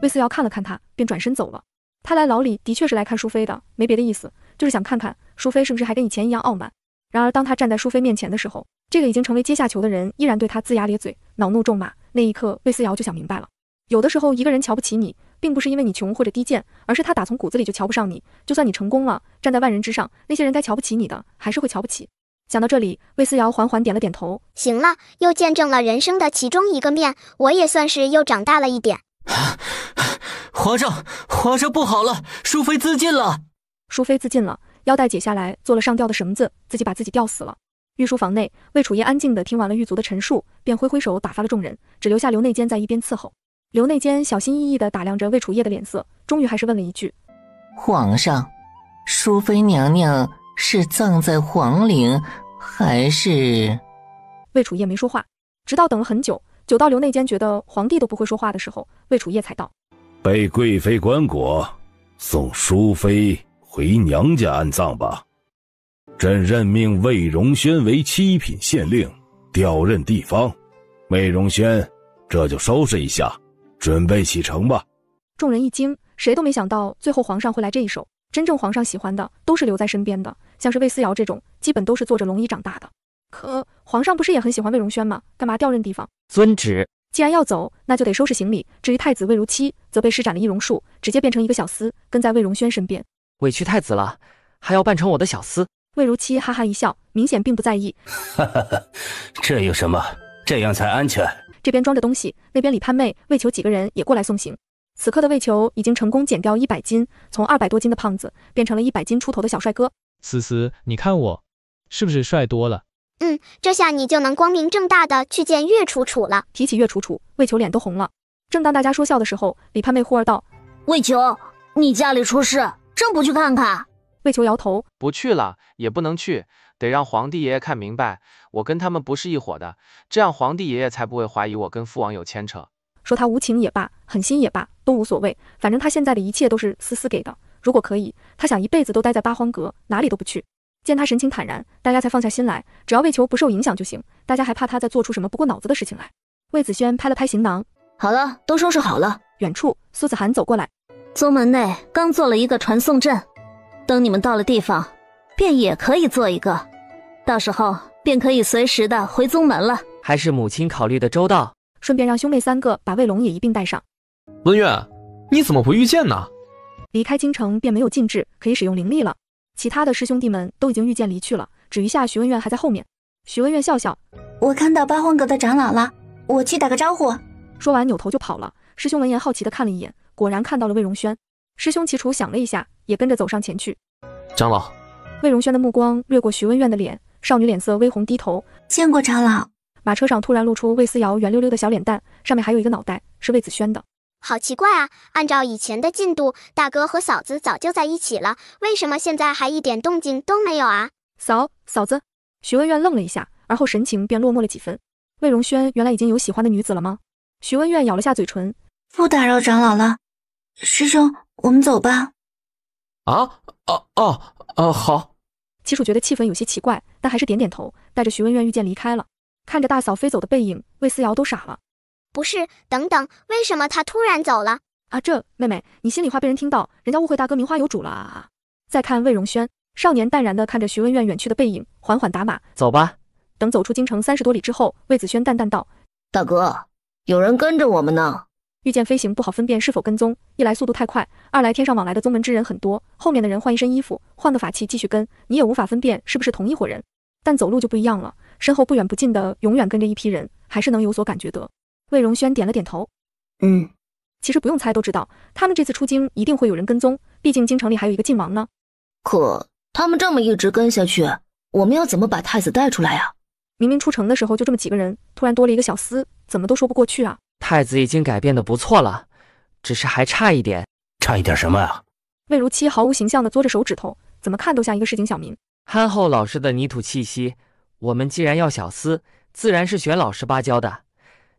魏思瑶看了看他，便转身走了。他来牢里的确是来看淑妃的，没别的意思，就是想看看淑妃是不是还跟以前一样傲慢。然而当他站在淑妃面前的时候，这个已经成为阶下囚的人依然对他龇牙咧嘴，恼怒咒骂。那一刻，魏思瑶就想明白了，有的时候一个人瞧不起你，并不是因为你穷或者低贱，而是他打从骨子里就瞧不上你。就算你成功了，站在万人之上，那些人该瞧不起你的还是会瞧不起。想到这里，魏思瑶缓缓点了点头。行了，又见证了人生的其中一个面，我也算是又长大了一点。皇上不好了，淑妃自尽了。淑妃自尽了，腰带解下来做了上吊的绳子，自己把自己吊死了。御书房内，魏楚夜安静地听完了狱卒的陈述，便挥挥手打发了众人，只留下刘内监在一边伺候。刘内监小心翼翼地打量着魏楚夜的脸色，终于还是问了一句：“皇上，淑妃娘娘是葬在皇陵，还是？”魏楚夜没说话，直到等了很久，久到刘内监觉得皇帝都不会说话的时候，魏楚夜才道：“被贵妃棺椁，送淑妃回娘家安葬吧。朕任命魏荣轩为7品县令，调任地方。魏荣轩，这就收拾一下，准备启程吧。”众人一惊，谁都没想到最后皇上会来这一手。真正皇上喜欢的都是留在身边的，像是魏思瑶这种，基本都是坐着龙椅长大的。可皇上不是也很喜欢魏荣轩吗？干嘛调任地方？遵旨。既然要走，那就得收拾行李。至于太子魏如期，则被施展了易容术，直接变成一个小厮，跟在魏荣轩身边。委屈太子了，还要扮成我的小厮。魏如期哈哈一笑，明显并不在意。哈哈哈，这有什么？这样才安全。这边装着东西，那边李潘妹、魏球几个人也过来送行。此刻的魏球已经成功减掉100斤，从200多斤的胖子变成了100斤出头的小帅哥。思思，你看我是不是帅多了？这下你就能光明正大的去见岳楚楚了。提起岳楚楚，魏球脸都红了。正当大家说笑的时候，李潘妹忽而道：“魏球，你家里出事，真不去看看？”魏球摇头：“不去了，也不能去，得让皇帝爷爷看明白，我跟他们不是一伙的，这样皇帝爷爷才不会怀疑我跟父王有牵扯。”说他无情也罢，狠心也罢，都无所谓，反正他现在的一切都是思思给的。如果可以，他想一辈子都待在八荒阁，哪里都不去。见他神情坦然，大家才放下心来，只要魏球不受影响就行，大家还怕他再做出什么不过脑子的事情来。魏子轩拍了拍行囊：“好了，都收拾好了。”远处，苏子涵走过来：“宗门内刚做了一个传送阵，等你们到了地方，便也可以做一个，到时候便可以随时的回宗门了。”还是母亲考虑的周到，顺便让兄妹3个把魏龙也一并带上。文苑，你怎么不御剑呢？离开京城便没有禁制可以使用灵力了，其他的师兄弟们都已经御剑离去了，只余下徐文苑还在后面。徐文苑笑笑：“我看到八荒阁的长老了，我去打个招呼。”说完扭头就跑了。师兄闻言好奇地看了一眼，果然看到了魏荣轩。师兄齐楚想了一下，也跟着走上前去。长老。魏荣轩的目光掠过徐文苑的脸，少女脸色微红，低头：“见过长老。”马车上突然露出魏思瑶圆溜溜的小脸蛋，上面还有一个脑袋，是魏子轩的。好奇怪啊，按照以前的进度，大哥和嫂子早就在一起了，为什么现在还一点动静都没有啊？嫂子。徐文苑愣了一下，而后神情便落寞了几分。魏荣轩原来已经有喜欢的女子了吗？徐文苑咬了下嘴唇：“不打扰长老了，师兄，我们走吧。”好。齐楚觉得气氛有些奇怪，但还是点点头，带着徐文苑御剑离开了。看着大嫂飞走的背影，魏思瑶都傻了。不是，等等，为什么他突然走了？这妹妹，你心里话被人听到，人家误会大哥名花有主了啊！再看魏荣轩，少年淡然地看着徐文苑远去的背影，缓缓打马：“走吧。”等走出京城30多里之后，魏子轩淡淡道：“大哥，有人跟着我们呢。”御剑飞行不好分辨是否跟踪，一来速度太快，二来天上往来的宗门之人很多，后面的人换一身衣服，换个法器继续跟，你也无法分辨是不是同一伙人。但走路就不一样了，身后不远不近的永远跟着一批人，还是能有所感觉得。魏荣轩点了点头：“其实不用猜都知道，他们这次出京一定会有人跟踪，毕竟京城里还有一个晋王呢。可他们这么一直跟下去，我们要怎么把太子带出来啊？明明出城的时候就这么几个人，突然多了一个小厮，怎么都说不过去啊。”太子已经改变得不错了，只是还差一点。差一点什么啊？魏如期毫无形象地嘬着手指头，怎么看都像一个市井小民。憨厚老实的泥土气息，我们既然要小厮，自然是选老实巴交的。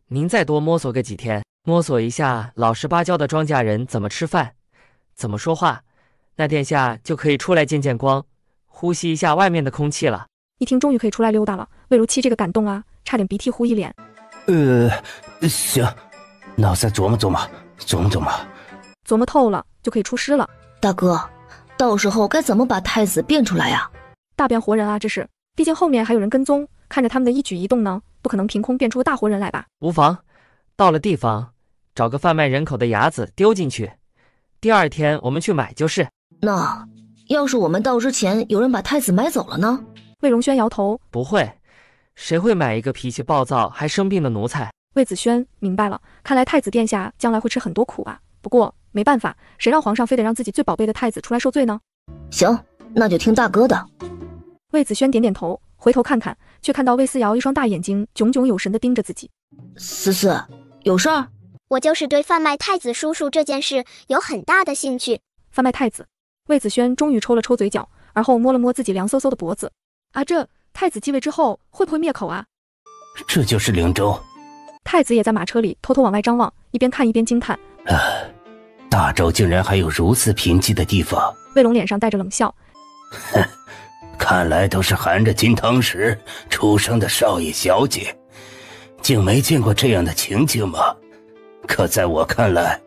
您再多摸索个几天，摸索一下老实巴交的庄稼人怎么吃饭，怎么说话，那殿下就可以出来见见光，呼吸一下外面的空气了。一听终于可以出来溜达了，魏如期这个感动啊，差点鼻涕糊一脸。行，那我再琢磨琢磨，琢磨透了就可以出师了。大哥，到时候该怎么把太子变出来呀？大变活人啊，这是，毕竟后面还有人跟踪，看着他们的一举一动呢，不可能凭空变出个大活人来吧？无妨，到了地方，找个贩卖人口的伢子丢进去，第二天我们去买就是。那要是我们到之前有人把太子买走了呢？魏荣轩摇头，不会，谁会买一个脾气暴躁还生病的奴才？魏子轩明白了，看来太子殿下将来会吃很多苦啊。不过没办法，谁让皇上非得让自己最宝贝的太子出来受罪呢？行，那就听大哥的。魏子轩点点头，回头看看，却看到魏思瑶一双大眼睛炯炯有神地盯着自己。思思，有事儿？我就是对贩卖太子叔叔这件事有很大的兴趣。贩卖太子，魏子轩终于抽了抽嘴角，而后摸了摸自己凉飕飕的脖子。啊，这太子继位之后会不会灭口啊？这就是灵州。太子也在马车里偷偷往外张望，一边看一边惊叹：大周竟然还有如此贫瘠的地方。魏龙脸上带着冷笑：哼，看来都是含着金汤匙出生的少爷小姐，竟没见过这样的情景吗？可在我看来，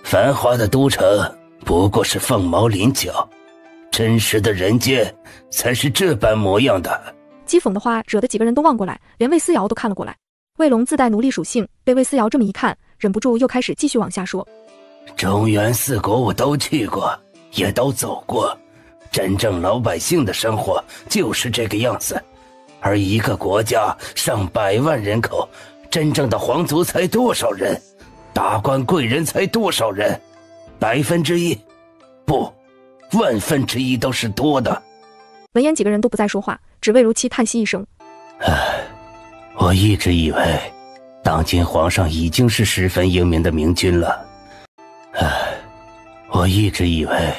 繁华的都城不过是凤毛麟角，真实的人间才是这般模样的。讥讽的话惹得几个人都望过来，连魏思瑶都看了过来。魏龙自带奴隶属性，被魏思瑶这么一看，忍不住又开始继续往下说：中原四国我都去过，也都走过，真正老百姓的生活就是这个样子。而一个国家上百万人口，真正的皇族才多少人，达官贵人才多少人？1%，不，1/1000都是多的。闻言几个人都不再说话，只魏如期叹息一声：我一直以为当今皇上已经是十分英明的明君了。我一直以为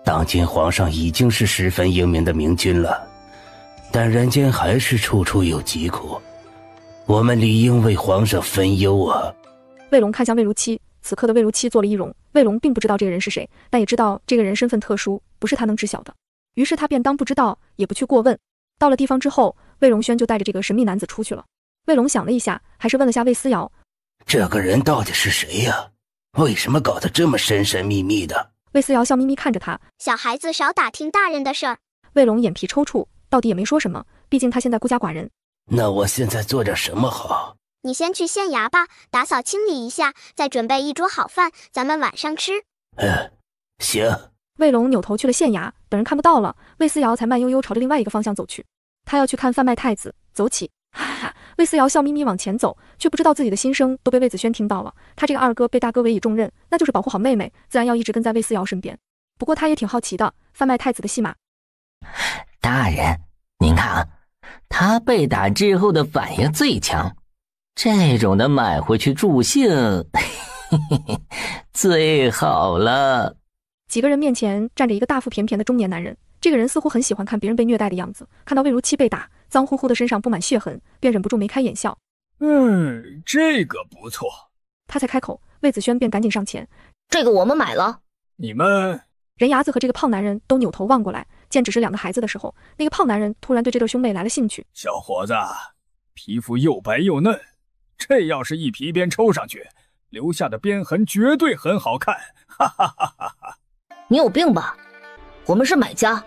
当今皇上已经是十分英明的明君了，但人间还是处处有疾苦，我们理应为皇上分忧啊。魏龙看向魏如期，此刻的魏如期做了易容。魏龙并不知道这个人是谁，但也知道这个人身份特殊，不是他能知晓的，于是他便当不知道，也不去过问。到了地方之后，魏荣轩就带着这个神秘男子出去了。魏龙想了一下，还是问了下魏思瑶：这个人到底是谁呀？为什么搞得这么神神秘秘的？魏思瑶笑眯眯看着他：小孩子少打听大人的事儿。魏龙眼皮抽搐，到底也没说什么，毕竟他现在孤家寡人。那我现在做点什么好？你先去县衙吧，打扫清理一下，再准备一桌好饭，咱们晚上吃。行。魏龙扭头去了县衙，等人看不到了，魏思瑶才慢悠悠朝着另外一个方向走去。他要去看贩卖太子，走起。哈哈，魏思瑶笑眯眯往前走，却不知道自己的心声都被魏子轩听到了。他这个二哥被大哥委以重任，那就是保护好妹妹，自然要一直跟在魏思瑶身边。不过他也挺好奇的，贩卖太子的戏码。大人，您看啊，他被打之后的反应最强，这种的买回去助兴最好了。几个人面前站着一个大腹便便的中年男人，这个人似乎很喜欢看别人被虐待的样子，看到魏如期被打，脏乎乎的身上布满血痕，便忍不住眉开眼笑。这个不错。他才开口，魏子轩便赶紧上前：这个我们买了。你们……人牙子和这个胖男人都扭头望过来，见只是两个孩子的时候，那个胖男人突然对这对兄妹来了兴趣。小伙子，皮肤又白又嫩，这要是一皮鞭抽上去，留下的鞭痕绝对很好看，哈哈哈哈哈！你有病吧？我们是买家。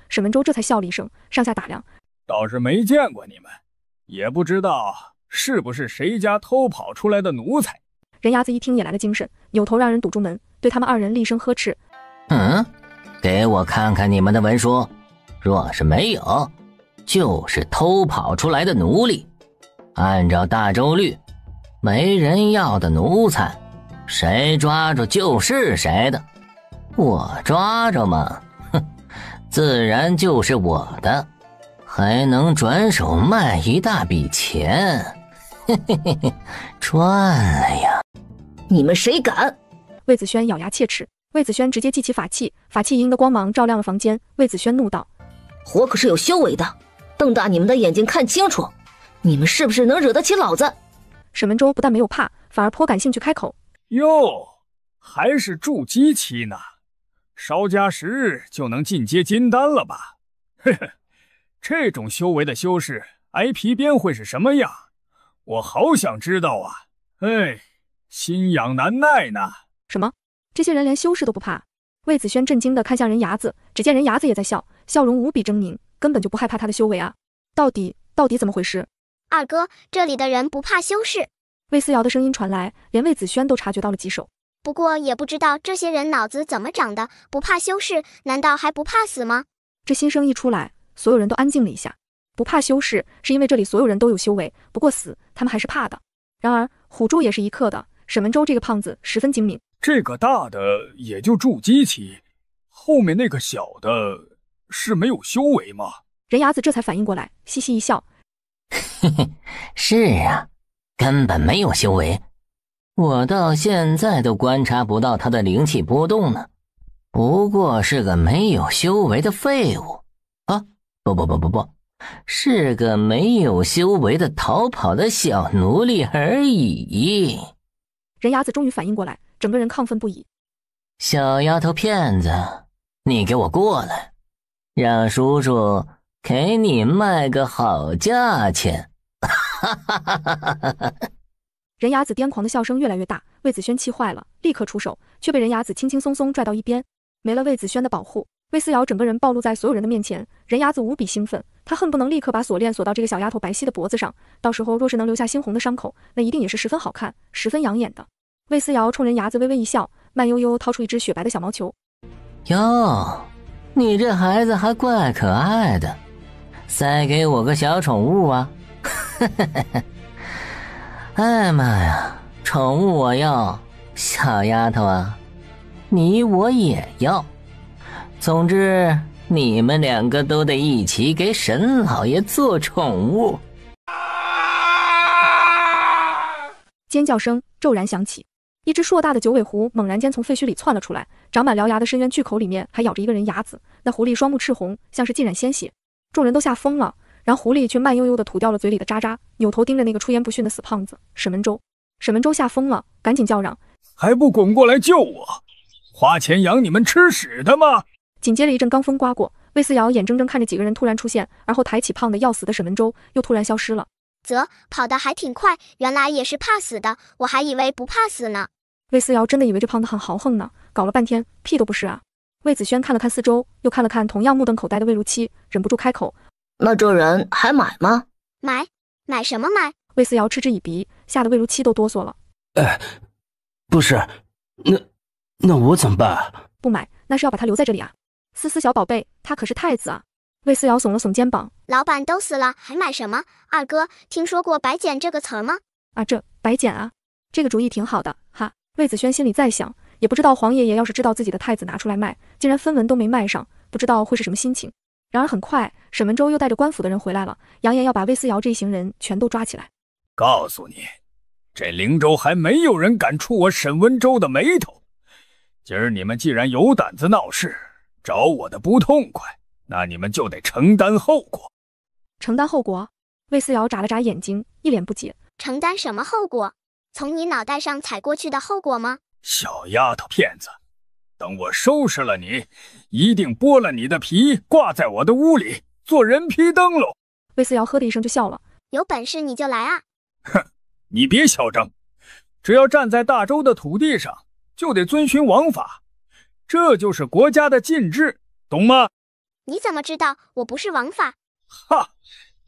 沈文周这才笑了一声，上下打量，倒是没见过你们，也不知道是不是谁家偷跑出来的奴才。人牙子一听也来了精神，扭头让人堵住门，对他们二人厉声呵斥：给我看看你们的文书，若是没有，就是偷跑出来的奴隶。按照大周律，没人要的奴才，谁抓住就是谁的。我抓着嘛，自然就是我的，还能转手卖一大笔钱，赚了呀！你们谁敢？魏子轩咬牙切齿：魏子轩直接记起法器，法器莹莹的光芒照亮了房间。魏子轩怒道：“我可是有修为的，瞪大你们的眼睛看清楚，你们是不是能惹得起老子？”沈文周不但没有怕，反而颇感兴趣开口：“哟，还是筑基期呢，稍加时日就能进阶金丹了吧？嘿嘿，这种修为的修士挨皮鞭会是什么样？我好想知道啊！哎，心痒难耐呢。”什么？这些人连修士都不怕？魏子轩震惊地看向人牙子，只见人牙子也在笑，笑容无比狰狞，根本就不害怕他的修为啊！到底怎么回事？二哥，这里的人不怕修士。魏思瑶的声音传来，连魏子轩都察觉到了棘手。不过也不知道这些人脑子怎么长的，不怕修士，难道还不怕死吗？这心声一出来，所有人都安静了一下。不怕修士，是因为这里所有人都有修为，不过死，他们还是怕的。然而虎柱也是一刻的，沈文周这个胖子十分精明。这个大的也就筑基期，后面那个小的是没有修为吗？人牙子这才反应过来，嘻嘻一笑：“嘿嘿，是啊，根本没有修为，我到现在都观察不到他的灵气波动呢，不过是个没有修为的废物啊！不，是个没有修为的逃跑的小奴隶而已。”人牙子终于反应过来，整个人亢奋不已。小丫头片子，你给我过来，让叔叔给你卖个好价钱。人牙子癫狂的笑声越来越大，魏子轩气坏了，立刻出手，却被人牙子轻轻松松拽到一边。没了魏子轩的保护，魏思瑶整个人暴露在所有人的面前，人牙子无比兴奋，他恨不能立刻把锁链锁到这个小丫头白皙的脖子上，到时候若是能留下猩红的伤口，那一定也是十分好看，十分养眼的。魏思瑶冲人牙子微微一笑，慢悠悠掏出一只雪白的小毛球。哟，你这孩子还怪可爱的，再给我个小宠物啊！哎妈呀，宠物我要，小丫头啊，你我也要。总之，你们两个都得一起给沈老爷做宠物。尖叫声骤然响起，一只硕大的九尾狐猛然间从废墟里窜了出来，长满獠牙的深渊巨口里面还咬着一个人牙子，那狐狸双目赤红，像是浸染鲜血。众人都吓疯了，然狐狸却慢悠悠地吐掉了嘴里的渣渣，扭头盯着那个出言不逊的死胖子沈文周。沈文周吓疯了，赶紧叫嚷：“还不滚过来救我！花钱养你们吃屎的吗？”紧接着一阵罡风刮过，魏思瑶眼睁睁看着几个人突然出现，而后抬起胖的要死的沈文周，又突然消失了。跑得还挺快，原来也是怕死的，我还以为不怕死呢。魏思瑶真的以为这胖子很豪横呢，搞了半天屁都不是啊。魏子轩看了看四周，又看了看同样目瞪口呆的魏如期，忍不住开口：“那这人还买吗？”“买什么买？”魏思瑶嗤之以鼻，吓得魏如期都哆嗦了。不是，那我怎么办？不买，那是要把他留在这里啊。思思小宝贝，他可是太子啊。魏思瑶耸了耸肩膀：“老板都死了，还买什么？二哥，听说过白捡这个词儿吗？”“啊，这白捡啊，这个主意挺好的哈。”魏子轩心里在想，也不知道黄爷爷要是知道自己的太子拿出来卖，竟然分文都没卖上，不知道会是什么心情。然而很快，沈文周又带着官府的人回来了，扬言要把魏思瑶这一行人全都抓起来。告诉你，这灵州还没有人敢触我沈文周的眉头。今儿你们既然有胆子闹事，找我的不痛快，那你们就得承担后果。承担后果？魏思瑶眨了眨眼睛，一脸不解。承担什么后果？从你脑袋上踩过去的后果吗？小丫头片子，等我收拾了你，一定剥了你的皮，挂在我的屋里做人皮灯笼。魏思瑶呵的一声就笑了。有本事你就来啊！哼，你别嚣张，只要站在大周的土地上，就得遵循王法，这就是国家的禁制，懂吗？你怎么知道我不是王法？哈，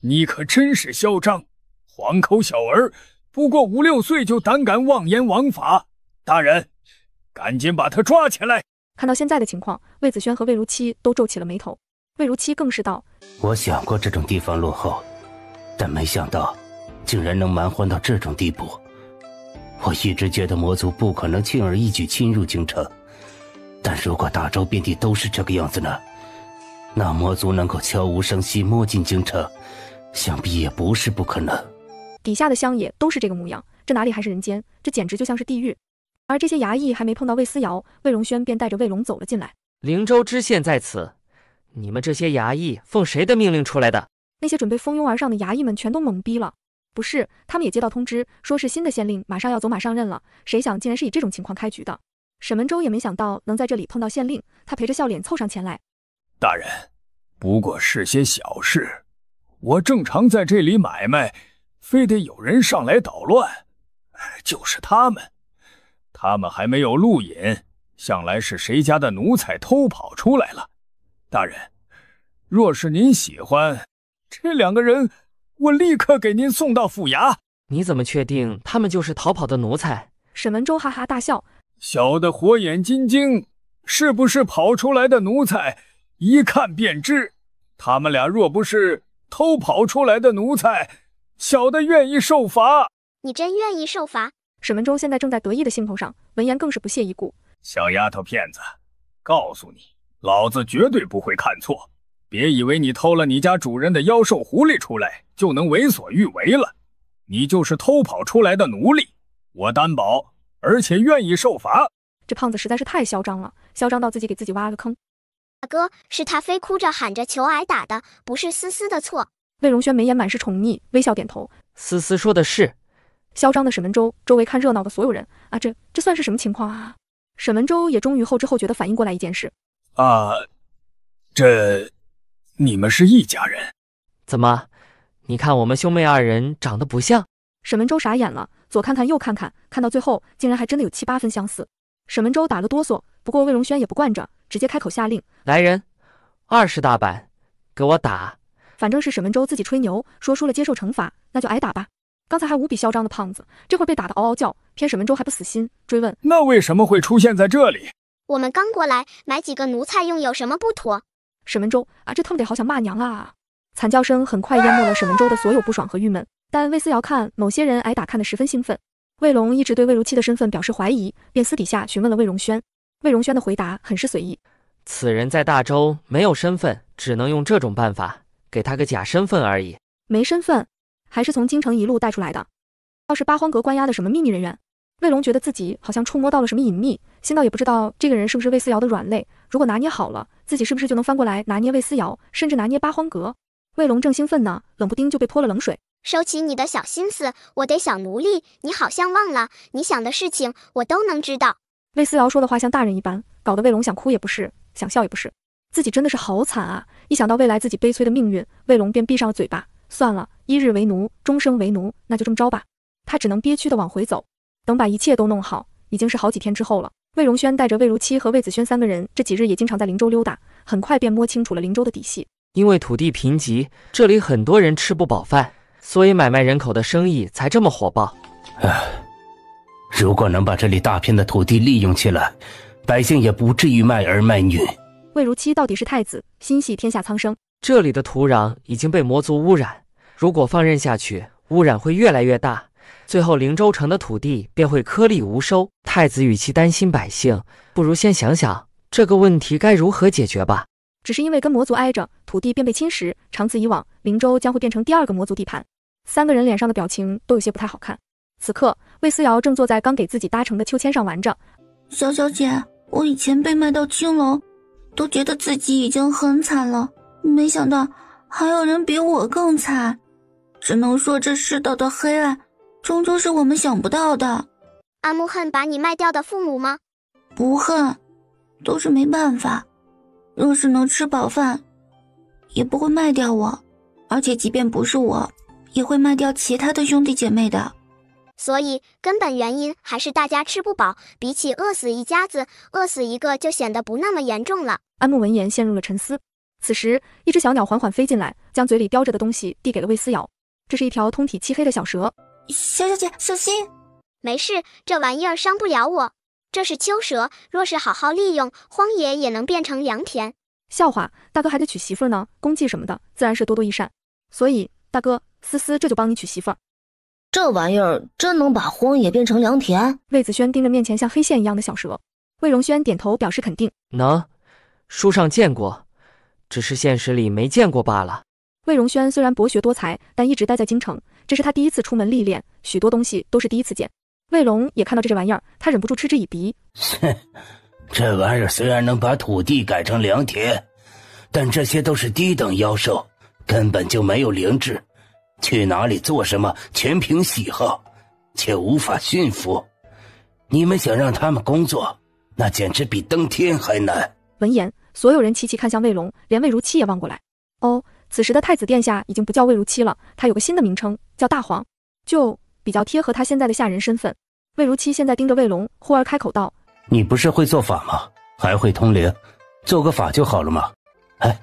你可真是嚣张！黄口小儿不过5、6岁就胆敢妄言王法，大人，赶紧把他抓起来！看到现在的情况，魏子轩和魏如期都皱起了眉头。魏如期更是道：“我想过这种地方落后，但没想到竟然能蛮荒到这种地步。我一直觉得魔族不可能轻而易举侵入京城，但如果大周遍地都是这个样子呢？那魔族能够悄无声息摸进京城，想必也不是不可能。”底下的乡野都是这个模样，这哪里还是人间？这简直就像是地狱。而这些衙役还没碰到魏思瑶，魏荣轩便带着魏龙走了进来。灵州知县在此，你们这些衙役奉谁的命令出来的？那些准备蜂拥而上的衙役们全都懵逼了。不是，他们也接到通知，说是新的县令马上要走马上任了，谁想竟然是以这种情况开局的。沈文州也没想到能在这里碰到县令，他陪着笑脸凑上前来。大人，不过是些小事，我正常在这里买卖，非得有人上来捣乱，就是他们还没有路引，想来是谁家的奴才偷跑出来了。大人，若是您喜欢，这2个人我立刻给您送到府衙。你怎么确定他们就是逃跑的奴才？沈文州哈哈大笑，小的火眼金睛，是不是跑出来的奴才一看便知。他们俩若不是偷跑出来的奴才，小的愿意受罚。你真愿意受罚？沈文州现在正在得意的兴头上，闻言更是不屑一顾。小丫头片子，告诉你，老子绝对不会看错。别以为你偷了你家主人的妖兽狐狸出来就能为所欲为了，你就是偷跑出来的奴隶，我担保，而且愿意受罚。这胖子实在是太嚣张了，嚣张到自己给自己挖了个坑。大哥，是他非哭着喊着求挨打的，不是思思的错。魏荣轩眉眼满是宠溺，微笑点头。思思说的是。嚣张的沈文州，周围看热闹的所有人啊，这算是什么情况啊？沈文州也终于后知后觉地反应过来一件事。你们是一家人？怎么？你看我们兄妹2人长得不像？沈文州傻眼了，左看看右看看，看到最后竟然还真的有7、8分相似。沈文州打了哆嗦，不过魏荣轩也不惯着，直接开口下令：来人，20大板，给我打！反正是沈文州自己吹牛，说输了接受惩罚，那就挨打吧。刚才还无比嚣张的胖子，这会儿被打得嗷嗷叫，偏沈文州还不死心，追问：那为什么会出现在这里？我们刚过来买几个奴才用，有什么不妥？沈文州啊，这他妈得好想骂娘啊！惨叫声很快淹没了沈文州的所有不爽和郁闷，但魏思瑶看某些人挨打看得十分兴奋。魏龙一直对魏如期的身份表示怀疑，便私底下询问了魏荣轩。魏荣轩的回答很是随意：此人在大周没有身份，只能用这种办法给他个假身份而已。没身份，还是从京城一路带出来的？要是八荒阁关押的什么秘密人员？魏龙觉得自己好像触摸到了什么隐秘，心道也不知道这个人是不是魏思瑶的软肋，如果拿捏好了，自己是不是就能翻过来拿捏魏思瑶，甚至拿捏八荒阁？魏龙正兴奋呢，冷不丁就被泼了冷水。收起你的小心思，我得小奴隶，你好像忘了，你想的事情我都能知道。魏思瑶说的话像大人一般，搞得魏龙想哭也不是，想笑也不是，自己真的是好惨啊！一想到未来自己悲催的命运，魏龙便闭上了嘴巴。算了，一日为奴，终生为奴，那就这么着吧。他只能憋屈地往回走。等把一切都弄好，已经是好几天之后了。魏荣轩带着魏如期和魏子轩3个人，这几日也经常在灵州溜达，很快便摸清楚了灵州的底细。因为土地贫瘠，这里很多人吃不饱饭，所以买卖人口的生意才这么火爆。如果能把这里大片的土地利用起来，百姓也不至于卖儿卖女。魏如期到底是太子，心系天下苍生。这里的土壤已经被魔族污染，如果放任下去，污染会越来越大，最后灵州城的土地便会颗粒无收。太子与其担心百姓，不如先想想这个问题该如何解决吧。只是因为跟魔族挨着，土地便被侵蚀，长此以往，灵州将会变成第2个魔族地盘。3个人脸上的表情都有些不太好看。此刻，魏思瑶正坐在刚给自己搭成的秋千上玩着。小姐，我以前被卖到青楼，都觉得自己已经很惨了，没想到还有人比我更惨。只能说这世道的黑暗，终究是我们想不到的。阿木恨把你卖掉的父母吗？不恨，都是没办法。若是能吃饱饭，也不会卖掉我，而且即便不是我，也会卖掉其他的兄弟姐妹的。所以根本原因还是大家吃不饱，比起饿死一家子，饿死一个就显得不那么严重了。安木闻言陷入了沉思。此时，一只小鸟缓缓飞进来，将嘴里叼着的东西递给了魏思瑶。这是一条通体漆黑的小蛇。小姐小心！没事，这玩意儿伤不了我。这是秋蛇，若是好好利用，荒野也能变成良田。笑话，大哥还得娶媳妇呢，公祭什么的自然是多多益善。所以大哥，思思这就帮你娶媳妇。这玩意儿真能把荒野变成良田？魏子轩盯着面前像黑线一样的小蛇。魏荣轩点头表示肯定。能，书上见过，只是现实里没见过罢了。魏荣轩虽然博学多才，但一直待在京城，这是他第一次出门历练，许多东西都是第一次见。卫龙也看到这玩意儿，他忍不住嗤之以鼻。哼，这玩意儿虽然能把土地改成良田，但这些都是低等妖兽，根本就没有灵智，去哪里做什么全凭喜好，且无法驯服。你们想让他们工作，那简直比登天还难。闻言，所有人齐齐看向卫龙，连魏如期也望过来。哦，此时的太子殿下已经不叫魏如期了，他有个新的名称，叫大皇，就比较贴合他现在的下人身份。魏如期现在盯着卫龙，忽而开口道：“你不是会做法吗？还会通灵，做个法就好了吗？”哎，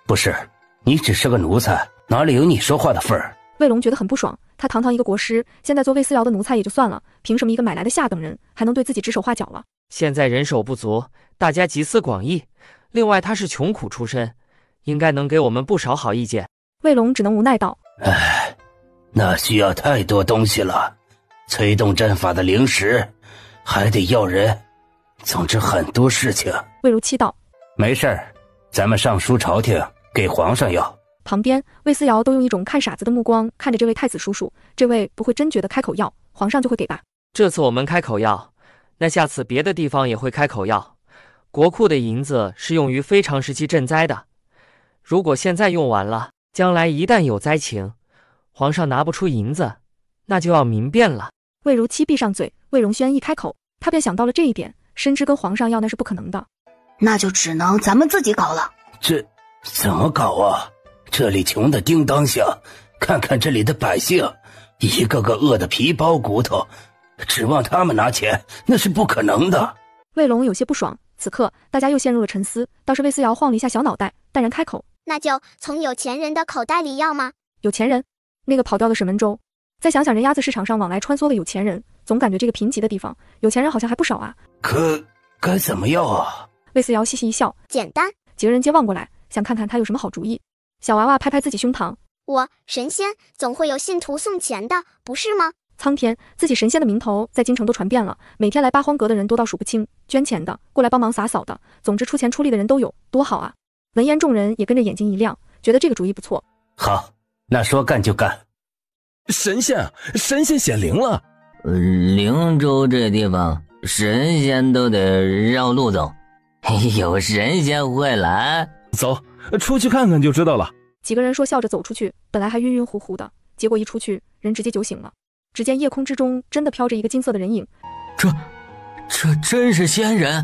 不是，你只是个奴才，哪里有你说话的份儿？卫龙觉得很不爽，他堂堂一个国师，现在做魏思瑶的奴才也就算了，凭什么一个买来的下等人还能对自己指手画脚了？现在人手不足，大家集思广益。另外他是穷苦出身，应该能给我们不少好意见。卫龙只能无奈道：“哎，那需要太多东西了，催动阵法的灵石，还得要人，总之很多事情。”魏如期道：“没事儿，咱们上书朝廷，给皇上要。”旁边魏思瑶都用一种看傻子的目光看着这位太子叔叔，这位不会真觉得开口要，皇上就会给吧？这次我们开口要，那下次别的地方也会开口要。国库的银子是用于非常时期赈灾的，如果现在用完了，将来一旦有灾情，皇上拿不出银子，那就要民变了。魏如期闭上嘴，魏荣轩一开口，他便想到了这一点，深知跟皇上要那是不可能的，那就只能咱们自己搞了。这怎么搞啊？这里穷得叮当响，看看这里的百姓，一个个饿得皮包骨头，指望他们拿钱，那是不可能的。魏龙有些不爽，此刻大家又陷入了沉思，倒是魏思瑶晃了一下小脑袋，淡然开口：“那就从有钱人的口袋里要吗？”有钱人？那个跑掉的沈文州。再想想人鸭子市场上往来穿梭的有钱人，总感觉这个贫瘠的地方，有钱人好像还不少啊。可该怎么要啊？魏思瑶嘻嘻一笑：“简单。”几个人皆望过来，想看看他有什么好主意。小娃娃拍拍自己胸膛：“我神仙总会有信徒送钱的，不是吗？”苍天，自己神仙的名头在京城都传遍了，每天来八荒阁的人多到数不清，捐钱的，过来帮忙洒扫的，总之出钱出力的人都有，多好啊！闻言众人也跟着眼睛一亮，觉得这个主意不错。好，那说干就干。神仙显灵了。灵州这地方神仙都得绕路走，有神仙会来。走，出去看看就知道了。几个人说笑着走出去，本来还晕晕乎乎的，结果一出去，人直接酒醒了。只见夜空之中真的飘着一个金色的人影。这真是仙人？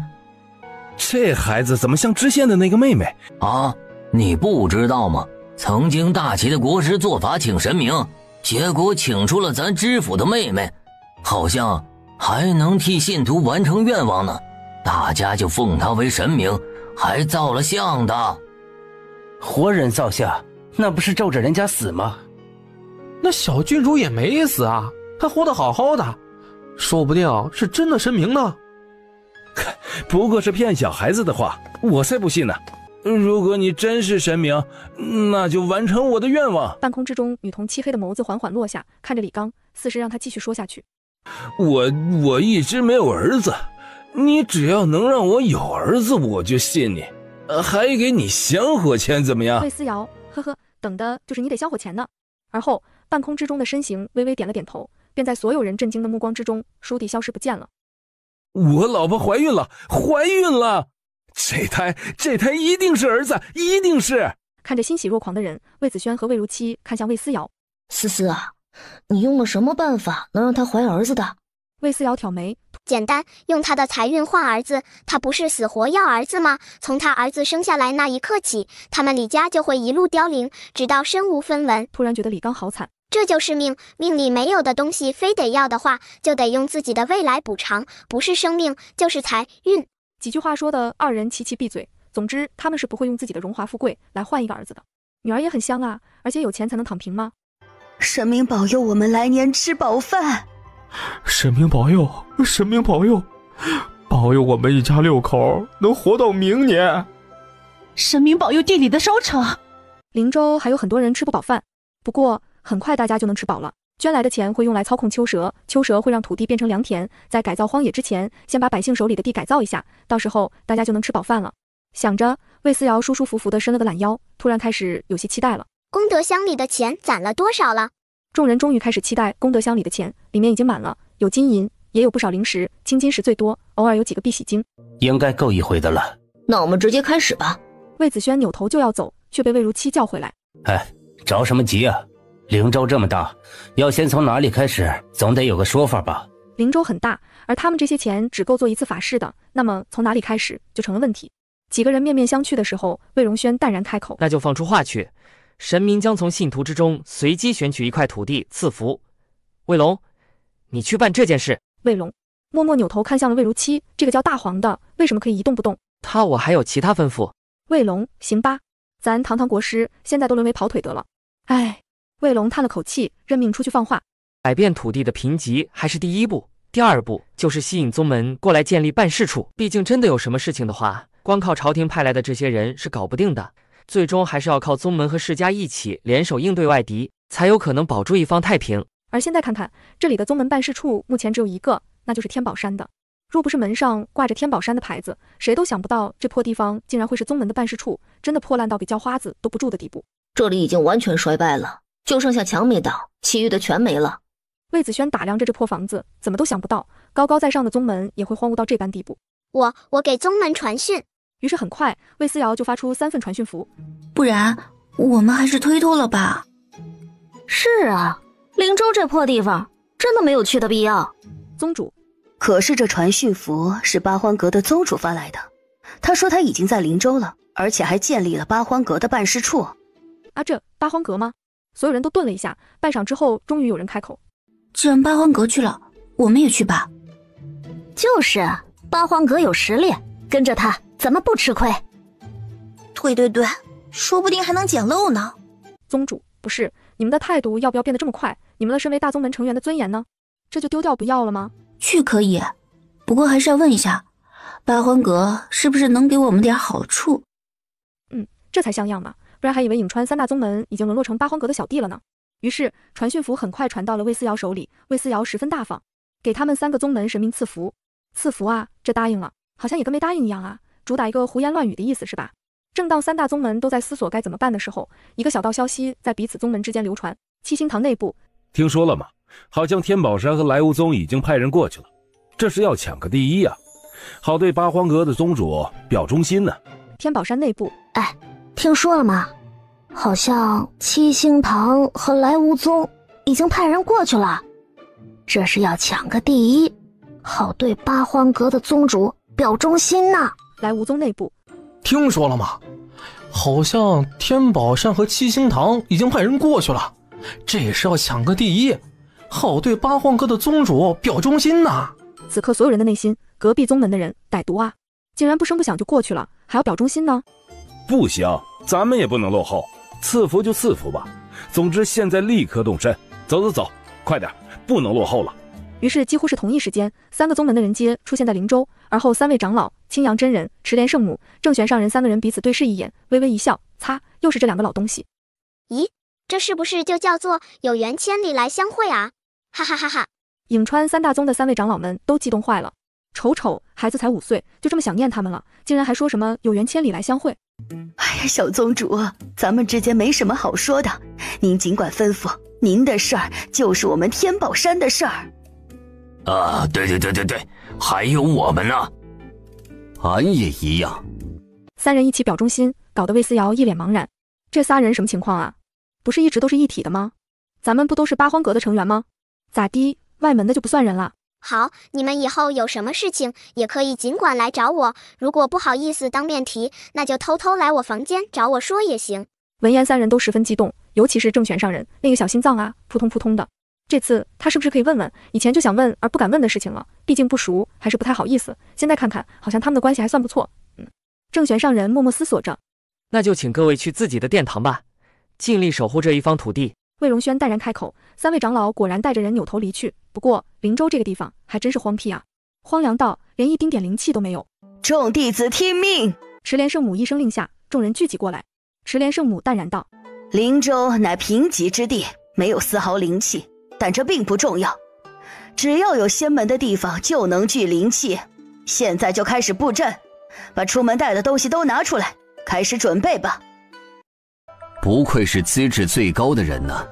这孩子怎么像知县的那个妹妹啊？你不知道吗？曾经大齐的国师做法请神明，结果请出了咱知府的妹妹，好像还能替信徒完成愿望呢。大家就奉她为神明，还造了像的。活人造像，那不是咒着人家死吗？那小郡主也没死啊，她活得好好的，说不定是真的神明呢。不过是骗小孩子的话，我才不信呢。如果你真是神明，那就完成我的愿望。半空之中，女童漆黑的眸子缓缓落下，看着李刚，似是让他继续说下去。我一直没有儿子，你只要能让我有儿子，我就信你，还给你香火钱怎么样？魏思瑶，呵呵，等的就是你得香火钱呢。而后半空之中的身形微微点了点头，便在所有人震惊的目光之中倏地消失不见了。我老婆怀孕了！这胎一定是儿子，一定是！看着欣喜若狂的人，魏子轩和魏如期看向魏思瑶：“思思啊，你用了什么办法能让她怀儿子的？”魏思瑶挑眉：“简单，用她的财运换儿子。她不是死活要儿子吗？从她儿子生下来那一刻起，他们李家就会一路凋零，直到身无分文。”突然觉得李刚好惨。这就是命，命里没有的东西，非得要的话，就得用自己的未来补偿，不是生命，就是财运。几句话说的二人齐齐闭嘴。总之，他们是不会用自己的荣华富贵来换一个儿子的。女儿也很香啊，而且有钱才能躺平吗？神明保佑我们来年吃饱饭。神明保佑，神明保佑，保佑我们一家6口能活到明年。神明保佑地里的收成。灵州还有很多人吃不饱饭，不过很快大家就能吃饱了。捐来的钱会用来操控秋蛇，秋蛇会让土地变成良田，在改造荒野之前，先把百姓手里的地改造一下，到时候大家就能吃饱饭了。想着，魏思瑶舒舒服服地伸了个懒腰，突然开始有些期待了。功德箱里的钱攒了多少了？众人终于开始期待功德箱里的钱，里面已经满了，有金银、也有不少零食，青金石最多，偶尔有几个碧玺晶，应该够一回的了。那我们直接开始吧。魏子轩扭头就要走，却被魏如期叫回来。哎，着什么急啊？灵州这么大，要先从哪里开始，总得有个说法吧？灵州很大，而他们这些钱只够做一次法事的，那么从哪里开始就成了问题。几个人面面相觑的时候，魏荣轩淡然开口：那就放出话去，神明将从信徒之中随机选取一块土地赐福。魏龙，你去办这件事。魏龙默默扭头看向了魏如期，这个叫大黄的为什么可以一动不动？我还有其他吩咐。魏龙，行吧，咱堂堂国师现在都沦为跑腿得了。哎，魏龙叹了口气，任命出去放话。改变土地的评级还是第一步，第二步就是吸引宗门过来建立办事处。毕竟真的有什么事情的话，光靠朝廷派来的这些人是搞不定的，最终还是要靠宗门和世家一起联手应对外敌，才有可能保住一方太平。而现在看看，这里的宗门办事处目前只有一个，那就是天宝山的。若不是门上挂着天宝山的牌子，谁都想不到这破地方竟然会是宗门的办事处，真的破烂到比叫花子都不住的地步。这里已经完全衰败了，就剩下墙没倒，其余的全没了。魏子轩打量着这破房子，怎么都想不到高高在上的宗门也会荒芜到这般地步。我给宗门传讯。于是很快，魏思瑶就发出3份传讯符。不然我们还是推脱了吧。是啊，灵州这破地方真的没有去的必要。宗主，可是这传讯符是八荒阁的宗主发来的，他说他已经在灵州了，而且还建立了八荒阁的办事处。啊，这八荒阁吗？所有人都顿了一下，半晌之后，终于有人开口：既然八荒阁去了，我们也去吧。就是八荒阁有实力，跟着他咱们不吃亏。对，说不定还能捡漏呢。宗主，不是，你们的态度要不要变得这么快？你们了身为大宗门成员的尊严呢？这就丢掉不要了吗？去可以，不过还是要问一下，八荒阁是不是能给我们点好处？这才像样嘛，不然还以为颍川3大宗门已经沦落成八荒阁的小弟了呢。于是传讯符很快传到了魏思瑶手里，魏思瑶十分大方，给他们3个宗门神明赐福。赐福啊，这答应了，好像也跟没答应一样啊，主打一个胡言乱语的意思是吧？正当3大宗门都在思索该怎么办的时候，一个小道消息在彼此宗门之间流传。七星堂内部，听说了吗？好像天宝山和来无宗已经派人过去了，这是要抢个第一啊，好对八荒阁的宗主表忠心呢。天宝山内部，哎，听说了吗？好像七星堂和来无宗已经派人过去了，这是要抢个第一，好对八荒阁的宗主表忠心呢。来无宗内部，听说了吗？好像天宝山和七星堂已经派人过去了，这也是要抢个第一，好对八荒阁的宗主表忠心呐。此刻所有人的内心，隔壁宗门的人歹毒啊，竟然不声不响就过去了，还要表忠心呢？不行，咱们也不能落后，赐福就赐福吧。总之现在立刻动身，走，快点，不能落后了。于是几乎是同一时间，3个宗门的人接出现在灵州，而后3位长老青阳真人、池莲圣母、正玄上人3个人彼此对视一眼，微微一笑，擦，又是这2个老东西。咦，这是不是就叫做有缘千里来相会啊？哈哈哈哈！颍川3大宗的3位长老们都激动坏了，瞅孩子才5岁，就这么想念他们了，竟然还说什么有缘千里来相会。哎呀，小宗主，咱们之间没什么好说的，您尽管吩咐，您的事儿就是我们天宝山的事儿。啊，对，还有我们呢，俺也一样。3人一起表忠心，搞得魏思瑶一脸茫然。这3人什么情况啊？不是一直都是一体的吗？咱们不都是八荒阁的成员吗？咋的，外门的就不算人了？好，你们以后有什么事情也可以尽管来找我，如果不好意思当面提，那就偷偷来我房间找我说也行。闻言3人都十分激动，尤其是正玄上人，那个小心脏啊，扑通扑通的。这次他是不是可以问问以前就想问而不敢问的事情了？毕竟不熟，还是不太好意思。现在看看，好像他们的关系还算不错。正玄上人默默思索着，那就请各位去自己的殿堂吧，尽力守护这一方土地。魏荣轩淡然开口，3位长老果然带着人扭头离去。不过灵州这个地方还真是荒僻啊，荒凉到连一丁点灵气都没有。众弟子听命！池莲圣母一声令下，众人聚集过来。池莲圣母淡然道：灵州乃贫瘠之地，没有丝毫灵气，但这并不重要，只要有仙门的地方就能聚灵气。现在就开始布阵，把出门带的东西都拿出来，开始准备吧。不愧是资质最高的人呢。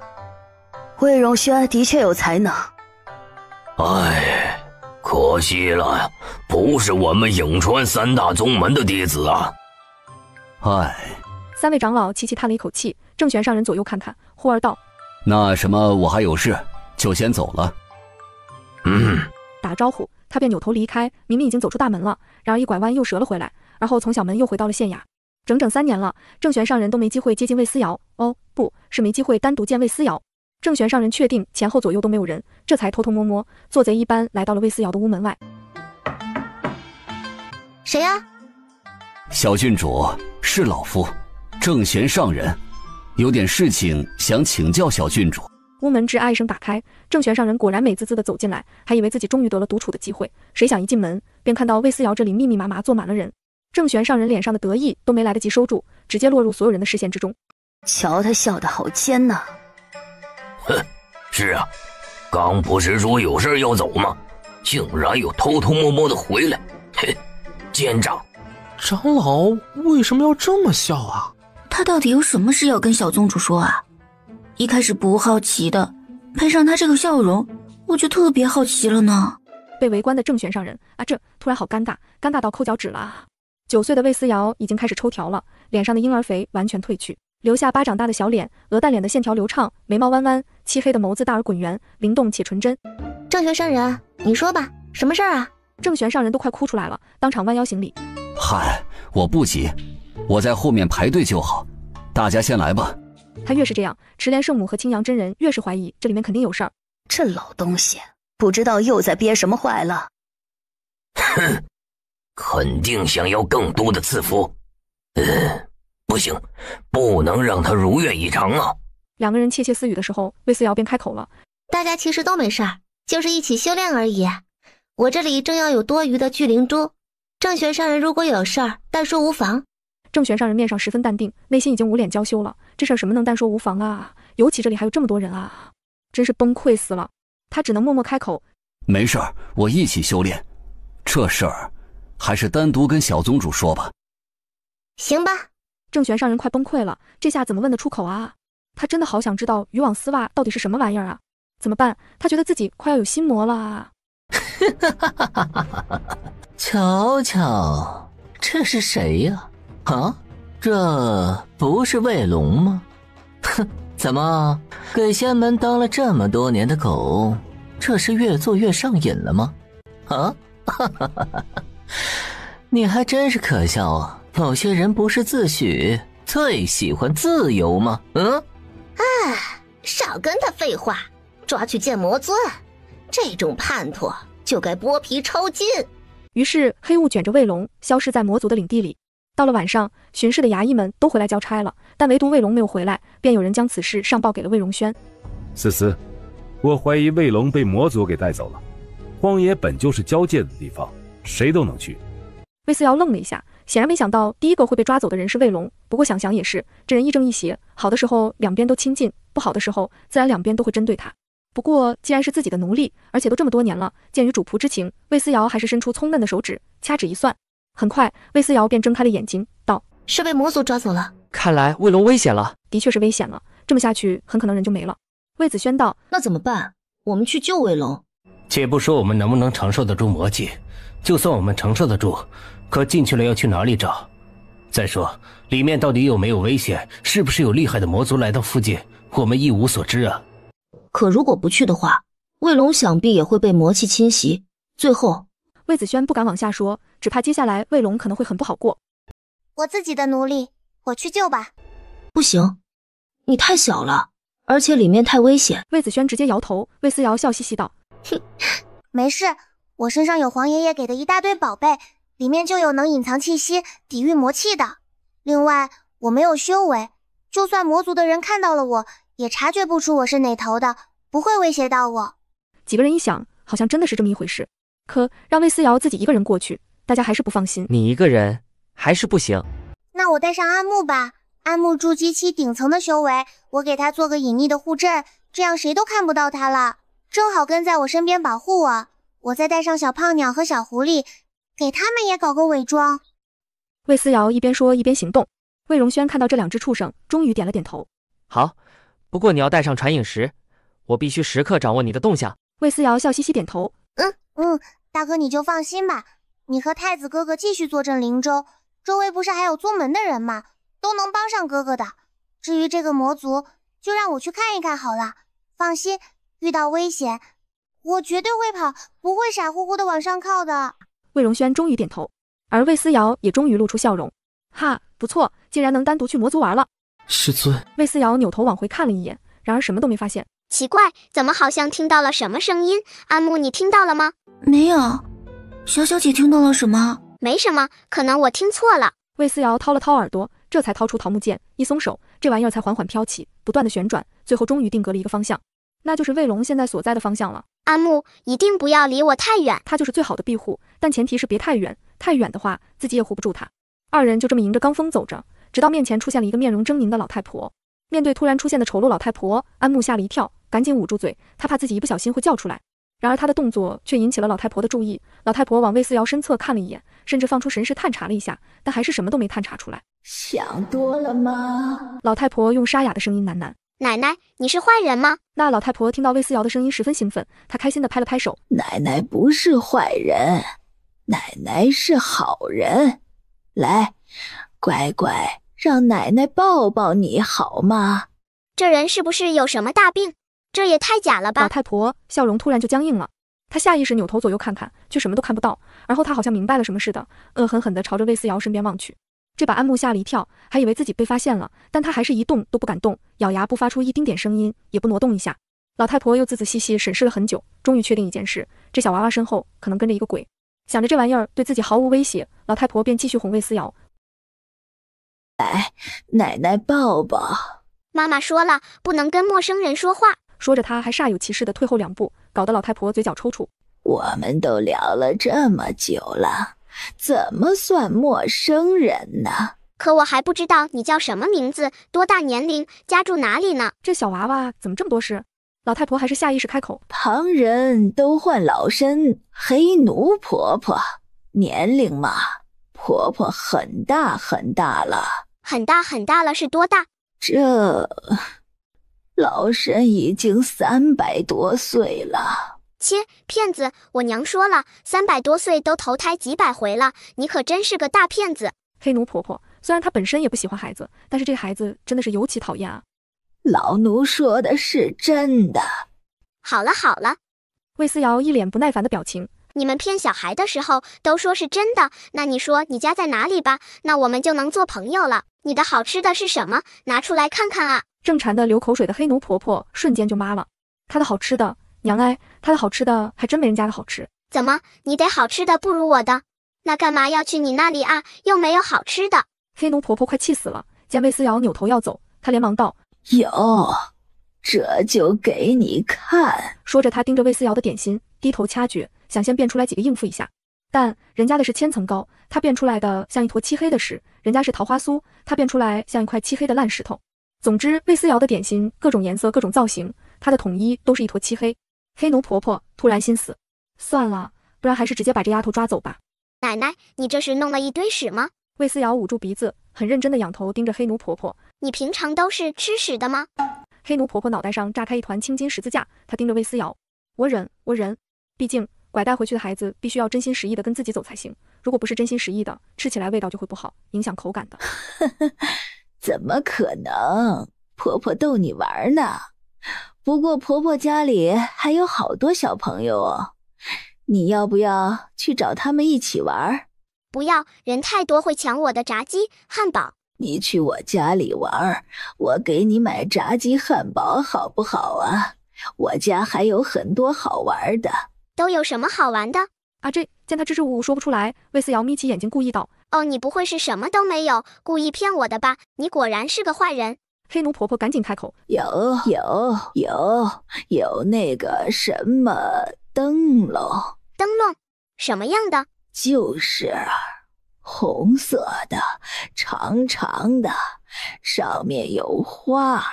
魏荣轩的确有才能。哎，可惜了，不是我们颍川3大宗门的弟子啊。唉，三位长老齐齐叹了一口气，郑玄上人左右看看，忽而道：“那什么，我还有事，就先走了。”打招呼，他便扭头离开，明明已经走出大门了，然而一拐弯又折了回来，而后从小门又回到了县衙。整整3年了，郑玄上人都没机会接近魏思瑶，哦，不是没机会单独见魏思瑶。郑玄上人确定前后左右都没有人，这才偷偷摸摸做贼一般来到了魏思瑶的屋门外。谁呀？小郡主，是老夫，郑玄上人，有点事情想请教小郡主。屋门吱啊一声打开，郑玄上人果然美滋滋地走进来，还以为自己终于得了独处的机会，谁想一进门便看到魏思瑶这里密密麻麻坐满了人。郑玄上人脸上的得意都没来得及收住，直接落入所有人的视线之中。瞧他笑得好奸呐！哼，是啊，刚不是说有事要走吗？竟然又偷偷摸摸的回来，嘿，奸诈！长老为什么要这么笑啊？他到底有什么事要跟小宗主说啊？一开始不好奇的，配上他这个笑容，我就特别好奇了呢。被围观的郑玄上人啊，这突然好尴尬，尴尬到抠脚趾了啊！9岁的魏思瑶已经开始抽条了，脸上的婴儿肥完全褪去，留下巴掌大的小脸，鹅蛋脸的线条流畅，眉毛弯弯，漆黑的眸子大而滚圆，灵动且纯真。郑玄上人，你说吧，什么事儿啊？郑玄上人都快哭出来了，当场弯腰行礼。嗨，我不急，我在后面排队就好，大家先来吧。他越是这样，池莲圣母和青阳真人越是怀疑这里面肯定有事儿。这老东西不知道又在憋什么坏了。哼，肯定想要更多的赐福。不行，不能让他如愿以偿啊！两个人窃窃私语的时候，魏思瑶便开口了：“大家其实都没事儿，就是一起修炼而已。我这里正要有多余的聚灵珠，郑玄上人如果有事儿，但说无妨。”郑玄上人面上十分淡定，内心已经无脸娇羞了。这事儿什么能但说无妨啊？尤其这里还有这么多人啊，真是崩溃死了。他只能默默开口：“没事儿，我一起修炼。这事儿还是单独跟小宗主说吧。”行吧。郑玄上人快崩溃了，这下怎么问得出口啊？他真的好想知道渔网丝袜到底是什么玩意儿啊？怎么办？他觉得自己快要有心魔了啊！瞧瞧，这是谁呀？啊，这不是卫龙吗？哼，怎么给仙门当了这么多年的狗，这是越做越上瘾了吗？啊，你还真是可笑啊！某些人不是自诩最喜欢自由吗？少跟他废话，抓去见魔尊，这种叛徒就该剥皮抽筋。于是黑雾卷着卫龙消失在魔族的领地里。到了晚上，巡视的衙役们都回来交差了，但唯独卫龙没有回来，便有人将此事上报给了魏荣轩。思思，我怀疑卫龙被魔族给带走了。荒野本就是交界的地方，谁都能去。魏思瑶愣了一下，显然没想到第一个会被抓走的人是卫龙，不过想想也是，这人亦正亦邪，好的时候两边都亲近，不好的时候自然两边都会针对他。不过既然是自己的奴隶，而且都这么多年了，鉴于主仆之情，魏思瑶还是伸出葱嫩的手指，掐指一算。很快，魏思瑶便睁开了眼睛，道：“是被魔族抓走了。看来卫龙危险了。”的确是危险了，这么下去很可能人就没了。魏子轩道：“那怎么办？我们去救卫龙。”且不说我们能不能承受得住魔气，就算我们承受得住，可进去了要去哪里找？再说里面到底有没有危险，是不是有厉害的魔族来到附近，我们一无所知啊。可如果不去的话，卫龙想必也会被魔气侵袭，最后……魏子轩不敢往下说，只怕接下来卫龙可能会很不好过。我自己的奴隶，我去救吧。不行，你太小了，而且里面太危险。魏子轩直接摇头。魏思瑶笑嘻嘻道：“哼，没事，我身上有黄爷爷给的一大堆宝贝，里面就有能隐藏气息、抵御魔气的。另外，我没有修为，就算魔族的人看到了我，也察觉不出我是哪头的，不会威胁到我。”几个人一想，好像真的是这么一回事。可让魏思瑶自己一个人过去，大家还是不放心。你一个人还是不行。那我带上阿木吧，阿木筑基期顶层的修为，我给他做个隐匿的护阵，这样谁都看不到他了，正好跟在我身边保护我。我再带上小胖鸟和小狐狸，给他们也搞个伪装。魏思瑶一边说一边行动。魏荣轩看到这两只畜生，终于点了点头。好，不过你要带上传影石，我必须时刻掌握你的动向。魏思瑶笑嘻嘻点头。大哥你就放心吧，你和太子哥哥继续坐镇灵州，周围不是还有宗门的人吗？都能帮上哥哥的。至于这个魔族，就让我去看一看好了。放心，遇到危险，我绝对会跑，不会傻乎乎的往上靠的。魏荣轩终于点头，而魏思瑶也终于露出笑容。哈，不错，竟然能单独去魔族玩了。师尊。魏思瑶扭头往回看了一眼，然而什么都没发现。奇怪，怎么好像听到了什么声音？安木，你听到了吗？没有。小小姐听到了什么？没什么，可能我听错了。魏思瑶掏了掏耳朵，这才掏出桃木剑，一松手，这玩意儿才缓缓飘起，不断的旋转，最后终于定格了一个方向，那就是魏龙现在所在的方向了。阿木，一定不要离我太远，他就是最好的庇护，但前提是别太远，太远的话自己也护不住他。二人就这么迎着罡风走着，直到面前出现了一个面容狰狞的老太婆。面对突然出现的丑陋老太婆，安木吓了一跳，赶紧捂住嘴，他怕自己一不小心会叫出来。然而他的动作却引起了老太婆的注意，老太婆往魏思瑶身侧看了一眼，甚至放出神识探查了一下，但还是什么都没探查出来。想多了吗？老太婆用沙哑的声音喃喃。奶奶，你是坏人吗？那老太婆听到魏思瑶的声音十分兴奋，她开心地拍了拍手。奶奶不是坏人，奶奶是好人。来，乖乖，让奶奶抱抱你好吗？这人是不是有什么大病？这也太假了吧！老太婆笑容突然就僵硬了，她下意识扭头左右看看，却什么都看不到。而后她好像明白了什么似的，恶狠狠地朝着魏思瑶身边望去。这把安木吓了一跳，还以为自己被发现了，但她还是一动都不敢动，咬牙不发出一丁点声音，也不挪动一下。老太婆又仔仔细细审视了很久，终于确定一件事，这小娃娃身后可能跟着一个鬼。想着这玩意儿对自己毫无威胁，老太婆便继续哄魏思瑶。来，奶奶抱抱。妈妈说了，不能跟陌生人说话。说着她还煞有其事地退后2步，搞得老太婆嘴角抽搐。我们都聊了这么久了，怎么算陌生人呢？可我还不知道你叫什么名字，多大年龄，家住哪里呢？这小娃娃怎么这么多事？老太婆还是下意识开口。旁人都唤老身黑奴婆婆，年龄嘛，婆婆很大很大了。很大很大了是多大？这老身已经300多岁了。切，骗子！我娘说了，300多岁都投胎几百回了，你可真是个大骗子。黑奴婆婆虽然她本身也不喜欢孩子，但是这孩子真的是尤其讨厌啊。老奴说的是真的。好了好了，魏思瑶一脸不耐烦的表情。你们骗小孩的时候都说是真的，那你说你家在哪里吧，那我们就能做朋友了。你的好吃的是什么？拿出来看看啊！正馋的流口水的黑奴婆婆瞬间就麻了。她的好吃的，娘哎，她的好吃的还真没人家的好吃。怎么，你得好吃的不如我的？那干嘛要去你那里啊？又没有好吃的。黑奴婆婆快气死了，见魏思瑶扭头要走，她连忙道：有，这就给你看。说着她盯着魏思瑶的点心，低头掐诀，想先变出来几个应付一下。但人家的是千层糕，她变出来的像一坨漆黑的屎；人家是桃花酥，她变出来像一块漆黑的烂石头。总之，魏思瑶的点心各种颜色各种造型，她的统一都是一坨漆黑。黑奴婆婆突然心死，算了，不然还是直接把这丫头抓走吧。奶奶，你这是弄了一堆屎吗？魏思瑶捂住鼻子，很认真的仰头盯着黑奴婆婆。你平常都是吃屎的吗？黑奴婆婆脑袋上炸开一团青金十字架，她盯着魏思瑶。我忍，毕竟拐带回去的孩子必须要真心实意的跟自己走才行，如果不是真心实意的，吃起来味道就会不好，影响口感的。怎么可能？婆婆逗你玩呢。不过婆婆家里还有好多小朋友哦，你要不要去找他们一起玩？不要，人太多会抢我的炸鸡、汉堡。你去我家里玩，我给你买炸鸡汉堡好不好啊？我家还有很多好玩的。都有什么好玩的？啊，这见他支支吾吾说不出来，魏思瑶眯起眼睛故意道：哦，你不会是什么都没有，故意骗我的吧？你果然是个坏人。黑奴婆婆赶紧开口：有那个什么灯笼。灯笼？什么样的？就是红色的，长长的，上面有花。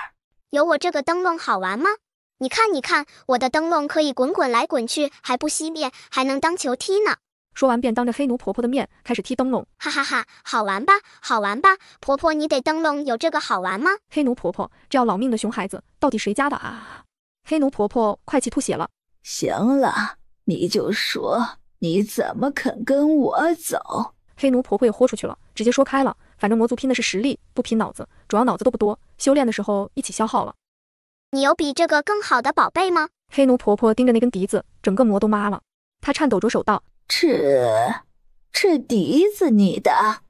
有我这个灯笼好玩吗？你看，我的灯笼可以滚滚来滚去，还不熄灭，还能当球踢呢。说完便当着黑奴婆婆的面开始踢灯笼。哈哈哈，好玩吧？婆婆，你得灯笼有这个好玩吗？黑奴婆婆，这要老命的熊孩子，到底谁家的啊？黑奴婆婆快气吐血了。行了，你就说，你怎么肯跟我走？黑奴婆婆也豁出去了，直接说开了，反正魔族拼的是实力，不拼脑子，主要脑子都不多，修炼的时候一起消耗了。你有比这个更好的宝贝吗？黑奴婆婆盯着那根笛子，整个魔都麻了。她颤抖着手道：这笛子你的？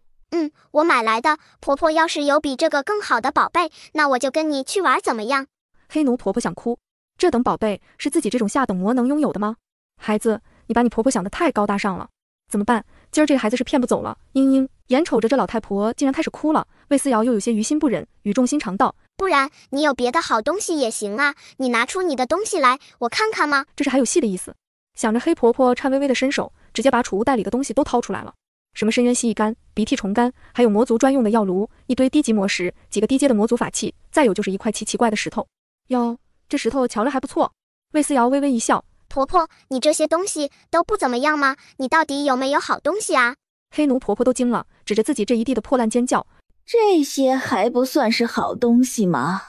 我买来的。婆婆要是有比这个更好的宝贝，那我就跟你去玩怎么样？黑奴婆婆想哭，这等宝贝是自己这种下等魔能拥有的吗？孩子，你把你婆婆想得太高大上了。怎么办？今儿这个孩子是骗不走了。嘤嘤，眼瞅着这老太婆竟然开始哭了，魏思瑶又有些于心不忍，语重心长道：不然你有别的好东西也行啊，你拿出你的东西来，我看看吗？这是还有戏的意思。想着，黑婆婆颤巍巍的伸手，直接把储物袋里的东西都掏出来了。什么深渊蜥蜴干、鼻涕虫干，还有魔族专用的药炉，一堆低级魔石，几个低阶的魔族法器，再有就是一块奇怪的石头。哟，这石头瞧着还不错。魏思瑶微微一笑：婆婆，你这些东西都不怎么样吗？你到底有没有好东西啊？黑奴婆婆都惊了，指着自己这一地的破烂尖叫：这些还不算是好东西吗？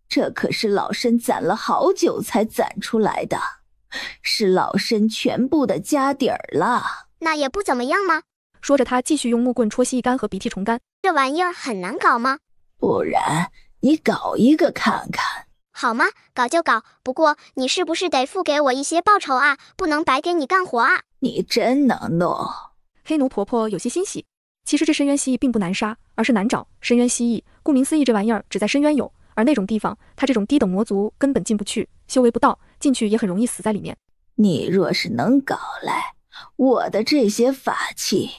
这可是老身攒了好久才攒出来的，是老身全部的家底儿了。那也不怎么样吗？说着，他继续用木棍戳蜥蜴干和鼻涕虫干。这玩意儿很难搞吗？不然你搞一个看看。好吗？搞就搞，不过你是不是得付给我一些报酬啊？不能白给你干活啊！你真能弄。黑奴婆婆有些欣喜。其实这深渊蜥蜴并不难杀，而是难找。深渊蜥蜴，顾名思义，这玩意儿只在深渊有，而那种地方，他这种低等魔族根本进不去，修为不到，进去也很容易死在里面。你若是能搞来，我的这些法器、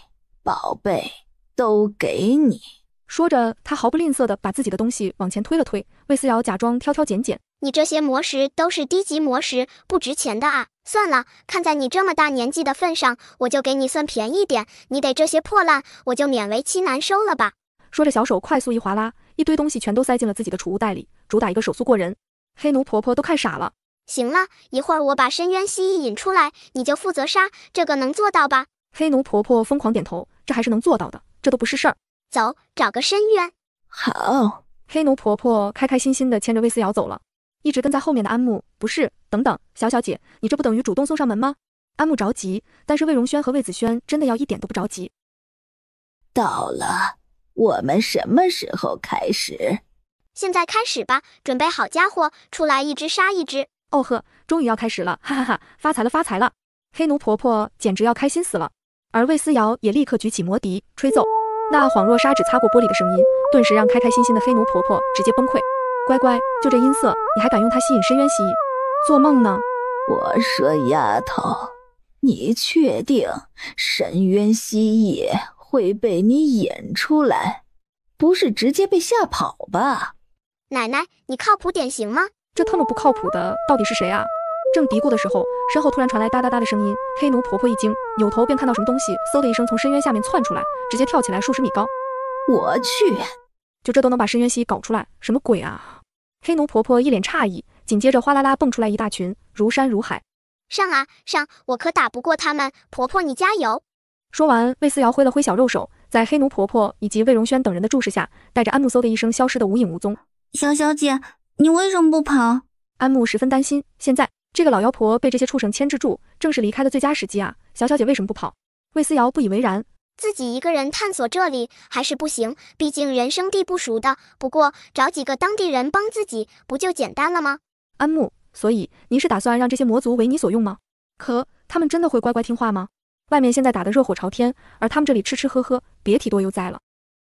宝贝都给你。说着，他毫不吝啬地把自己的东西往前推了推。魏思瑶假装挑挑拣拣：你这些魔石都是低级魔石，不值钱的啊！算了，看在你这么大年纪的份上，我就给你算便宜点。你得这些破烂，我就勉为其难收了吧。说着，小手快速一划拉，一堆东西全都塞进了自己的储物袋里，主打一个手速过人。黑奴婆婆都看傻了。行了，一会儿我把深渊蜥蜴引出来，你就负责杀，这个能做到吧？黑奴婆婆疯狂点头，这还是能做到的，这都不是事儿。走，找个深渊。好。黑奴婆婆开开心心地牵着魏思瑶走了。一直跟在后面的安慕，不是，等等，小小姐，你这不等于主动送上门吗？安慕着急，但是魏荣轩和魏子轩真的要一点都不着急。到了，我们什么时候开始？现在开始吧，准备好家伙，出来一只杀一只。哦呵，终于要开始了，哈哈哈，发财了发财了！黑奴婆婆简直要开心死了，而魏思瑶也立刻举起魔笛吹奏。那恍若砂纸擦过玻璃的声音，顿时让开开心心的黑奴婆婆直接崩溃。乖乖，就这音色，你还敢用它吸引深渊蜥蜴？做梦呢！我说丫头，你确定深渊蜥蜴会被你引出来？不是直接被吓跑吧？奶奶，你靠谱点行吗？这特么不靠谱的到底是谁啊？正嘀咕的时候，身后突然传来哒哒哒的声音。黑奴婆婆一惊，扭头便看到什么东西嗖的一声从深渊下面窜出来，直接跳起来数十米高。我去，就这都能把深渊蜥蜴搞出来，什么鬼啊？黑奴婆婆一脸诧异，紧接着哗啦啦蹦出来一大群，如山如海。上啊上，我可打不过他们，婆婆你加油。说完，魏思瑶挥了挥小肉手，在黑奴婆婆以及魏荣轩等人的注视下，带着安慕嗖的一声消失得无影无踪。小小姐，你为什么不跑？安慕十分担心，现在这个老妖婆被这些畜生牵制住，正是离开的最佳时机啊！小小姐为什么不跑？魏思瑶不以为然，自己一个人探索这里还是不行，毕竟人生地不熟的。不过找几个当地人帮自己，不就简单了吗？安慕，所以您是打算让这些魔族为你所用吗？可他们真的会乖乖听话吗？外面现在打得热火朝天，而他们这里吃吃喝喝，别提多悠哉了。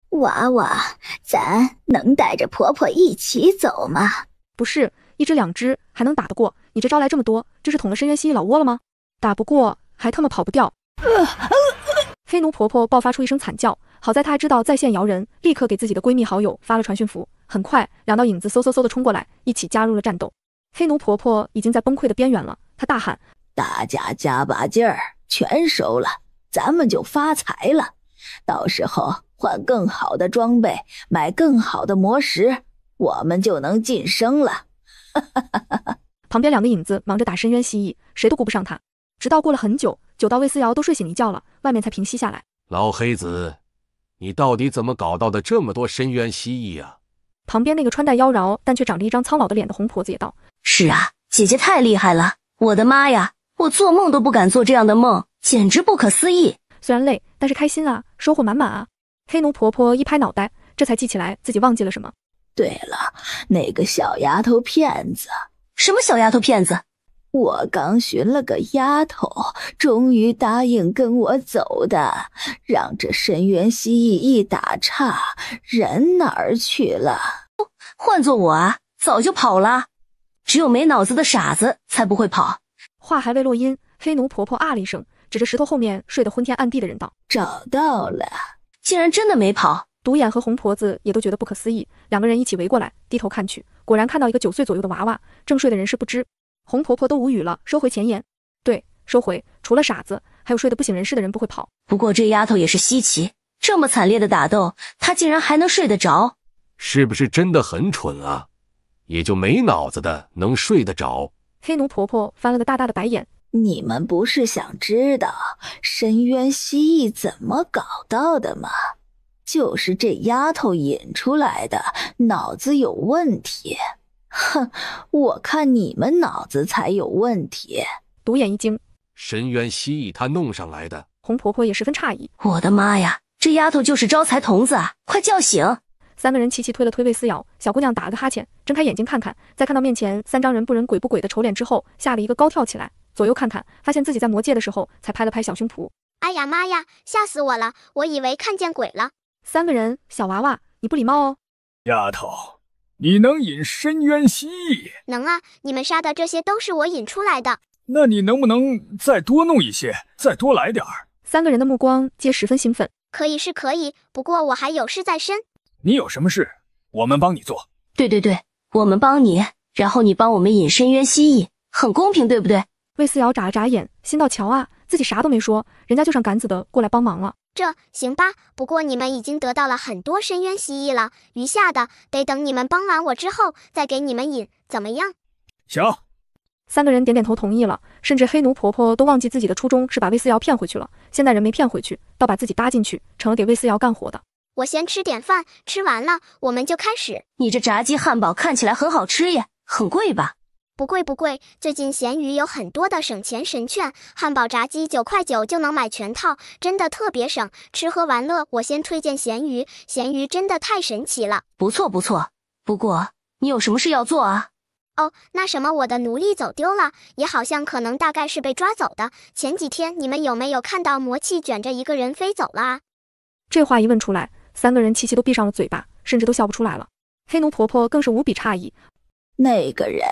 娃娃，咱能带着婆婆一起走吗？不是，一只两只还能打得过？你这招来这么多，这是捅了深渊蜥蜴老窝了吗？打不过还他妈跑不掉。黑奴婆婆爆发出一声惨叫，好在她知道在线摇人，立刻给自己的闺蜜好友发了传讯符。很快，两道影子嗖嗖嗖的冲过来，一起加入了战斗。黑奴婆婆已经在崩溃的边缘了，她大喊：大家加把劲儿，全收了，咱们就发财了。到时候换更好的装备，买更好的魔石，我们就能晋升了。旁边两个影子忙着打深渊蜥蜴，谁都顾不上他。直到过了很久，久到魏思瑶都睡醒一觉了，外面才平息下来。老黑子，你到底怎么搞到的这么多深渊蜥蜴啊？旁边那个穿戴妖娆但却长着一张苍老的脸的红婆子也道：是啊，姐姐太厉害了，我的妈呀，我做梦都不敢做这样的梦，姐简直不可思议。虽然累，但是开心啊，收获满满啊。黑奴婆婆一拍脑袋，这才记起来自己忘记了什么。对了，那个小丫头片子。什么小丫头片子？我刚寻了个丫头，终于答应跟我走的，让这深渊蜥蜴一打岔，人哪儿去了？换做我啊，早就跑了。只有没脑子的傻子才不会跑。话还未落音，黑奴婆婆啊了一声，指着石头后面睡得昏天暗地的人道：找到了。竟然真的没跑。独眼和红婆子也都觉得不可思议，两个人一起围过来，低头看去，果然看到一个9岁左右的娃娃正睡的人事不知。红婆婆都无语了，收回前言。对，收回，除了傻子，还有睡得不省人事的人不会跑。不过这丫头也是稀奇，这么惨烈的打斗，她竟然还能睡得着。是不是真的很蠢啊？也就没脑子的能睡得着。黑奴婆婆翻了个大大的白眼。你们不是想知道深渊蜥蜴怎么搞到的吗？就是这丫头引出来的，脑子有问题。哼，我看你们脑子才有问题。独眼一惊，深渊蜥蜴她弄上来的。红婆婆也十分诧异。我的妈呀，这丫头就是招财童子啊！快叫醒！三个人齐齐推了推魏思瑶，小姑娘打了个哈欠，睁开眼睛看看，在看到面前3张人不人鬼不鬼的丑脸之后，吓了一个高跳起来，左右看看，发现自己在魔界的时候，才拍了拍小胸脯。哎呀妈呀，吓死我了，我以为看见鬼了。三个人，小娃娃，你不礼貌哦。丫头，你能引深渊蜥蜴？能啊，你们杀的这些都是我引出来的。那你能不能再多弄一些，再多来点儿？三个人的目光皆十分兴奋。可以是可以，不过我还有事在身。你有什么事，我们帮你做。对，我们帮你，然后你帮我们引深渊蜥蜴，很公平，对不对？魏思瑶眨了眨眼，心道瞧啊，自己啥都没说，人家就上杆子的过来帮忙了。这行吧，不过你们已经得到了很多深渊蜥蜴了，余下的得等你们帮完我之后再给你们引，怎么样？行。三个人点点头同意了，甚至黑奴婆婆都忘记自己的初衷是把魏思瑶骗回去了，现在人没骗回去，倒把自己搭进去，成了给魏思瑶干活的。我先吃点饭，吃完了我们就开始。你这炸鸡汉堡看起来很好吃耶，很贵吧？不贵不贵，最近闲鱼有很多的省钱神券，汉堡炸鸡9块9就能买全套，真的特别省。吃喝玩乐，我先推荐闲鱼，闲鱼真的太神奇了。不错，不过你有什么事要做啊？哦，那什么，我的奴隶走丢了，也好像可能大概是被抓走的。前几天你们有没有看到魔气卷着一个人飞走了啊？这话一问出来，三个人齐齐都闭上了嘴巴，甚至都笑不出来了。黑奴婆婆更是无比诧异。那个人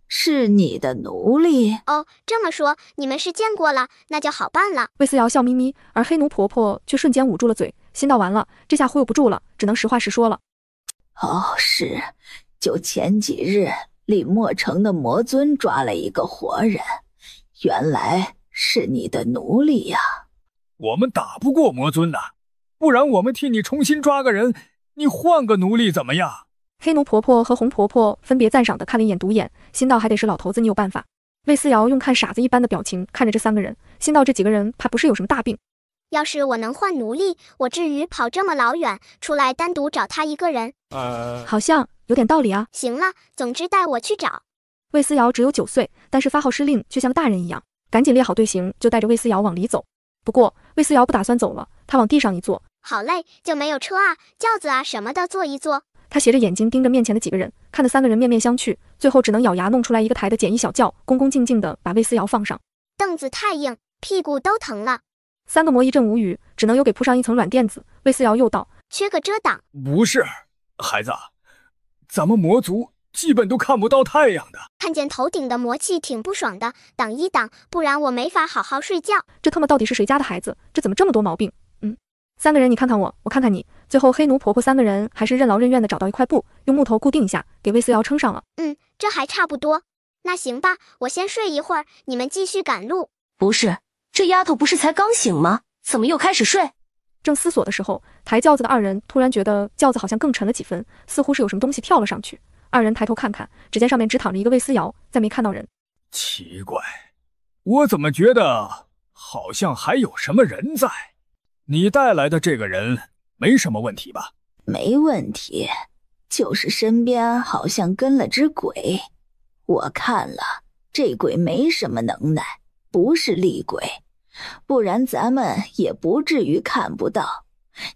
是你的奴隶？哦，这么说你们是见过了，那就好办了。魏思瑶笑眯眯，而黑奴婆婆却瞬间捂住了嘴，心道完了，这下忽悠不住了，只能实话实说了。哦，是，就前几日李莫城的魔尊抓了一个活人，原来是你的奴隶呀。我们打不过魔尊呐，不然我们替你重新抓个人，你换个奴隶怎么样？黑奴婆婆和红婆婆分别赞赏地看了一眼独眼，心道还得是老头子你有办法。魏思瑶用看傻子一般的表情看着这三个人，心道这几个人怕不是有什么大病。要是我能换奴隶，我至于跑这么老远出来单独找他一个人？好像有点道理啊。行了，总之带我去找。魏思瑶只有9岁，但是发号施令却像个大人一样，赶紧列好队形，就带着魏思瑶往里走。不过魏思瑶不打算走了，她往地上一坐，好累，就没有车啊、轿子啊什么的坐一坐。她斜着眼睛盯着面前的几个人，看得三个人面面相觑，最后只能咬牙弄出来一个抬的简易小轿，恭恭敬敬地把魏思瑶放上。凳子太硬，屁股都疼了。三个魔一阵无语，只能又给铺上一层软垫子。魏思瑶又道：缺个遮挡。不是，孩子，咱们魔族基本都看不到太阳的。看见头顶的魔气挺不爽的，挡一挡，不然我没法好好睡觉。这他妈到底是谁家的孩子？这怎么这么多毛病？三个人你看看我，我看看你，最后黑奴婆婆三个人还是任劳任怨地找到一块布，用木头固定一下，给魏思瑶撑上了。这还差不多。那行吧，我先睡一会儿，你们继续赶路。不是，这丫头不是才刚醒吗？怎么又开始睡？正思索的时候，抬轿子的二人突然觉得轿子好像更沉了几分，似乎是有什么东西跳了上去。二人抬头看看，只见上面只躺着一个魏思瑶，再没看到人。奇怪，我怎么觉得好像还有什么人在？你带来的这个人没什么问题吧？没问题，就是身边好像跟了只鬼。我看了，这鬼没什么能耐，不是厉鬼，不然咱们也不至于看不到。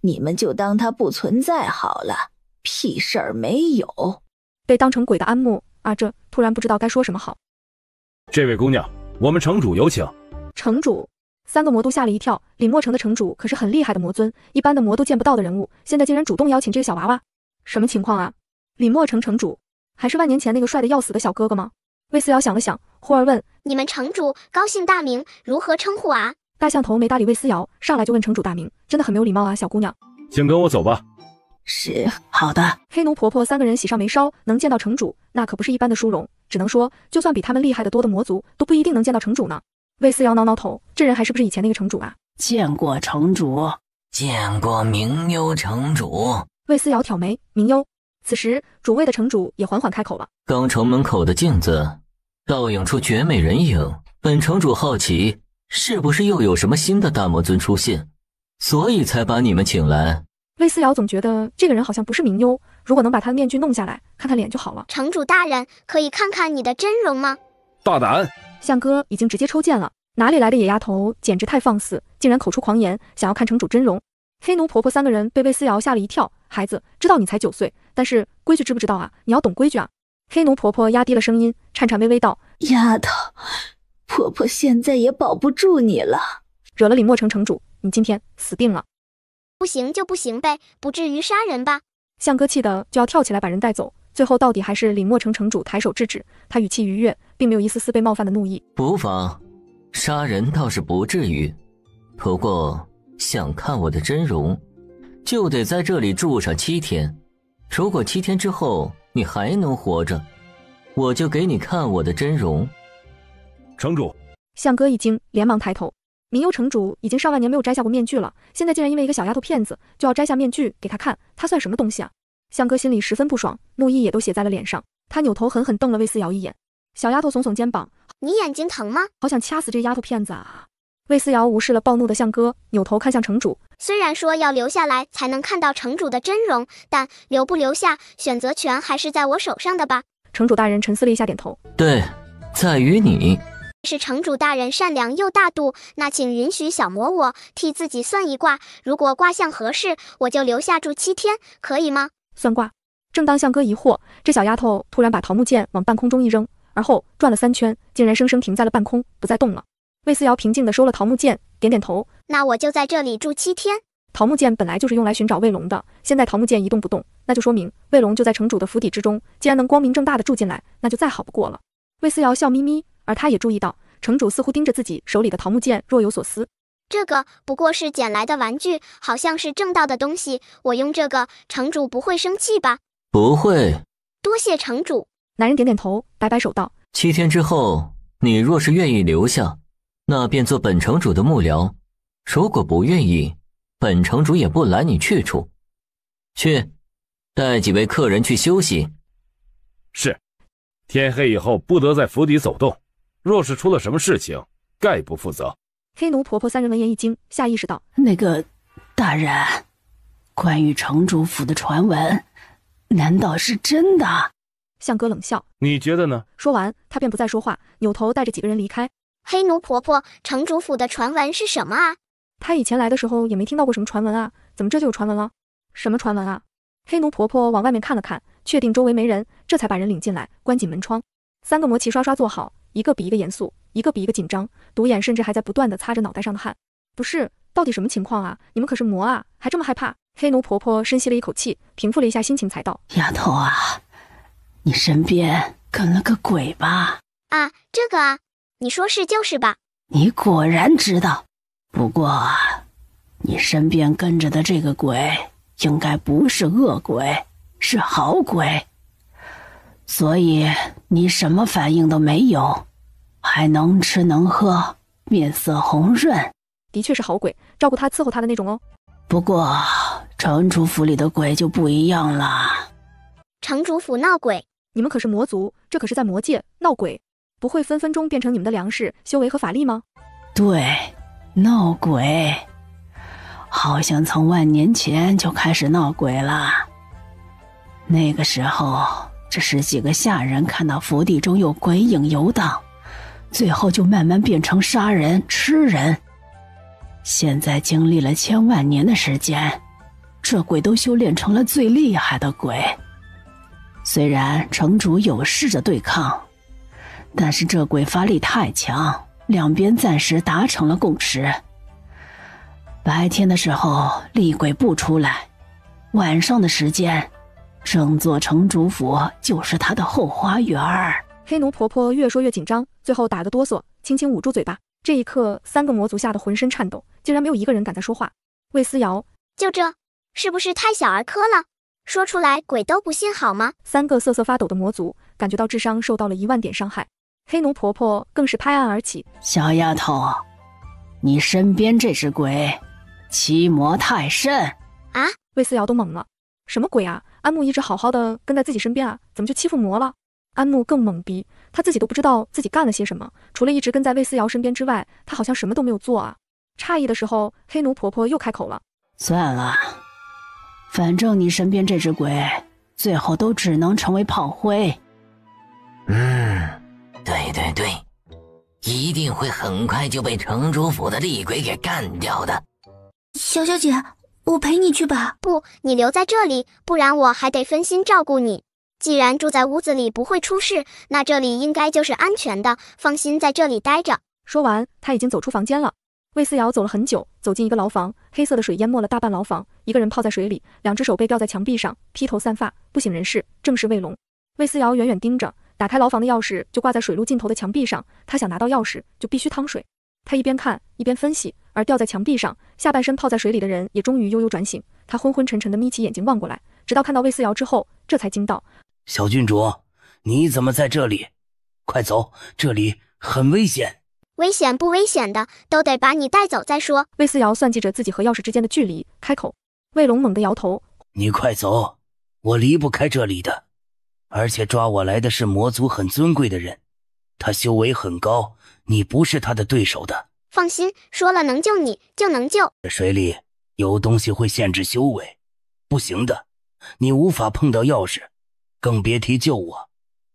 你们就当它不存在好了，屁事儿没有。被当成鬼的安木啊，这突然不知道该说什么好。这位姑娘，我们城主有请。城主，3个魔都吓了一跳。李莫城的城主可是很厉害的魔尊，一般的魔都见不到的人物，现在竟然主动邀请这个小娃娃，什么情况啊？李莫城城主还是万年前那个帅的要死的小哥哥吗？魏思瑶想了想，忽而问：你们城主高姓大名，如何称呼啊？大象头没搭理魏思瑶，上来就问城主大名，真的很没有礼貌啊，小姑娘。请跟我走吧。是，好的。黑奴婆婆3个人喜上眉梢，能见到城主，那可不是一般的殊荣，只能说，就算比他们厉害的多的魔族，都不一定能见到城主呢。魏思瑶挠挠头，这人还是不是以前那个城主啊？见过城主，见过明幽城主。魏思瑶挑眉，明幽。此时，主位的城主也缓缓开口了。刚城门口的镜子倒映出绝美人影，本城主好奇，是不是又有什么新的大魔尊出现，所以才把你们请来。魏思瑶总觉得这个人好像不是明幽，如果能把他的面具弄下来，看他脸就好了。城主大人，可以看看你的真容吗？大胆！象哥已经直接抽剑了，哪里来的野丫头，简直太放肆，竟然口出狂言，想要看城主真容。黑奴婆婆3个人被魏思瑶吓了一跳，孩子，知道你才9岁，但是规矩知不知道啊？你要懂规矩啊！黑奴婆婆压低了声音，颤颤巍巍道：丫头，婆婆现在也保不住你了，惹了李莫城城主，你今天死定了。不行就不行呗，不至于杀人吧？象哥气得就要跳起来把人带走，最后到底还是李莫城城主抬手制止，他语气愉悦，并没有一丝丝被冒犯的怒意。不妨，杀人倒是不至于，不过想看我的真容，就得在这里住上7天。如果7天之后你还能活着，我就给你看我的真容。城主，象哥一惊，连忙抬头。明幽城主已经上万年没有摘下过面具了，现在竟然因为一个小丫头片子就要摘下面具给他看，他算什么东西啊？象哥心里十分不爽，怒意也都写在了脸上。他扭头狠狠瞪了魏思瑶一眼。小丫头耸耸肩膀，你眼睛疼吗？好想掐死这丫头片子啊！魏思瑶无视了暴怒的象哥，扭头看向城主。虽然说要留下来才能看到城主的真容，但留不留下，选择权还是在我手上的吧？城主大人沉思了一下，点头。对，在于你。是城主大人善良又大度，那请允许小魔我替自己算一卦，如果卦象合适，我就留下住7天，可以吗？算卦。正当象哥疑惑，这小丫头突然把桃木剑往半空中一扔，而后转了3圈，竟然生生停在了半空，不再动了。魏思瑶平静地收了桃木剑，点点头。那我就在这里住7天。桃木剑本来就是用来寻找卫龙的，现在桃木剑一动不动，那就说明卫龙就在城主的府邸之中，既然能光明正大的住进来，那就再好不过了。魏思瑶笑眯眯，而他也注意到城主似乎盯着自己手里的桃木剑，若有所思。这个不过是捡来的玩具，好像是正道的东西，我用这个，城主不会生气吧？不会。多谢城主。男人点点头，摆摆手道：7天之后，你若是愿意留下，那便做本城主的幕僚；如果不愿意，本城主也不拦你去处。去，带几位客人去休息。是。天黑以后不得在府邸走动，若是出了什么事情，概不负责。黑奴婆婆3人闻言一惊，下意识道：那个大人，关于城主府的传闻，难道是真的？象哥冷笑：你觉得呢？说完，他便不再说话，扭头带着几个人离开。黑奴婆婆，城主府的传闻是什么啊？他以前来的时候也没听到过什么传闻啊，怎么这就有传闻了？什么传闻啊？黑奴婆婆往外面看了看，确定周围没人，这才把人领进来，关紧门窗。3个魔齐刷刷坐好，一个比一个严肃，一个比一个紧张，独眼甚至还在不断地擦着脑袋上的汗。不是，到底什么情况啊？你们可是魔啊，还这么害怕？黑奴婆婆深吸了一口气，平复了一下心情，才道：丫头啊，你身边跟了个鬼吧？啊，这个啊，你说是就是吧？你果然知道。不过，你身边跟着的这个鬼应该不是恶鬼，是好鬼，所以你什么反应都没有，还能吃能喝，面色红润。的确是好鬼，照顾他伺候他的那种哦。不过城主府里的鬼就不一样了。城主府闹鬼？你们可是魔族，这可是在魔界闹鬼，不会分分钟变成你们的粮食、修为和法力吗？对，闹鬼，好像从万年前就开始闹鬼了。那个时候，这10几个下人看到府邸中有鬼影游荡，最后就慢慢变成杀人、吃人。现在经历了千万年的时间，这鬼都修炼成了最厉害的鬼。虽然城主有试着对抗，但是这鬼法力太强，两边暂时达成了共识。白天的时候厉鬼不出来，晚上的时间，整座城主府就是他的后花园。黑奴婆婆越说越紧张，最后打个哆嗦，轻轻捂住嘴巴。这一刻，3个魔族吓得浑身颤抖，竟然没有一个人敢再说话。魏思瑶，就这，是不是太小儿科了？说出来鬼都不信好吗？3个瑟瑟发抖的魔族感觉到智商受到了1万点伤害。黑奴婆婆更是拍案而起：小丫头，你身边这只鬼欺魔太甚啊！魏思瑶都懵了，什么鬼啊？安木一直好好的跟在自己身边啊，怎么就欺负魔了？安木更懵逼，他自己都不知道自己干了些什么，除了一直跟在魏思瑶身边之外，他好像什么都没有做啊。诧异的时候，黑奴婆婆又开口了：算了，反正你身边这只鬼最后都只能成为炮灰。对，一定会很快就被城主府的厉鬼给干掉的。小小姐，我陪你去吧。不，你留在这里，不然我还得分心照顾你。既然住在屋子里不会出事，那这里应该就是安全的，放心在这里待着。说完，他已经走出房间了。魏思瑶走了很久，走进一个牢房，黑色的水淹没了大半牢房，一个人泡在水里，2只手被吊在墙壁上，披头散发，不省人事，正是魏龙。魏思瑶远远盯着，打开牢房的钥匙就挂在水路尽头的墙壁上，他想拿到钥匙就必须趟水。他一边看一边分析，而吊在墙壁上下半身泡在水里的人也终于悠悠转醒，他昏昏沉沉地眯起眼睛望过来，直到看到魏思瑶之后，这才惊道：小郡主，你怎么在这里？快走，这里很危险。危险不危险的，都得把你带走再说。魏思瑶算计着自己和钥匙之间的距离，开口。魏龙猛地摇头：你快走，我离不开这里的。而且抓我来的是魔族很尊贵的人，他修为很高，你不是他的对手的。放心，说了能救你就能救。这水里有东西会限制修为，不行的，你无法碰到钥匙，更别提救我。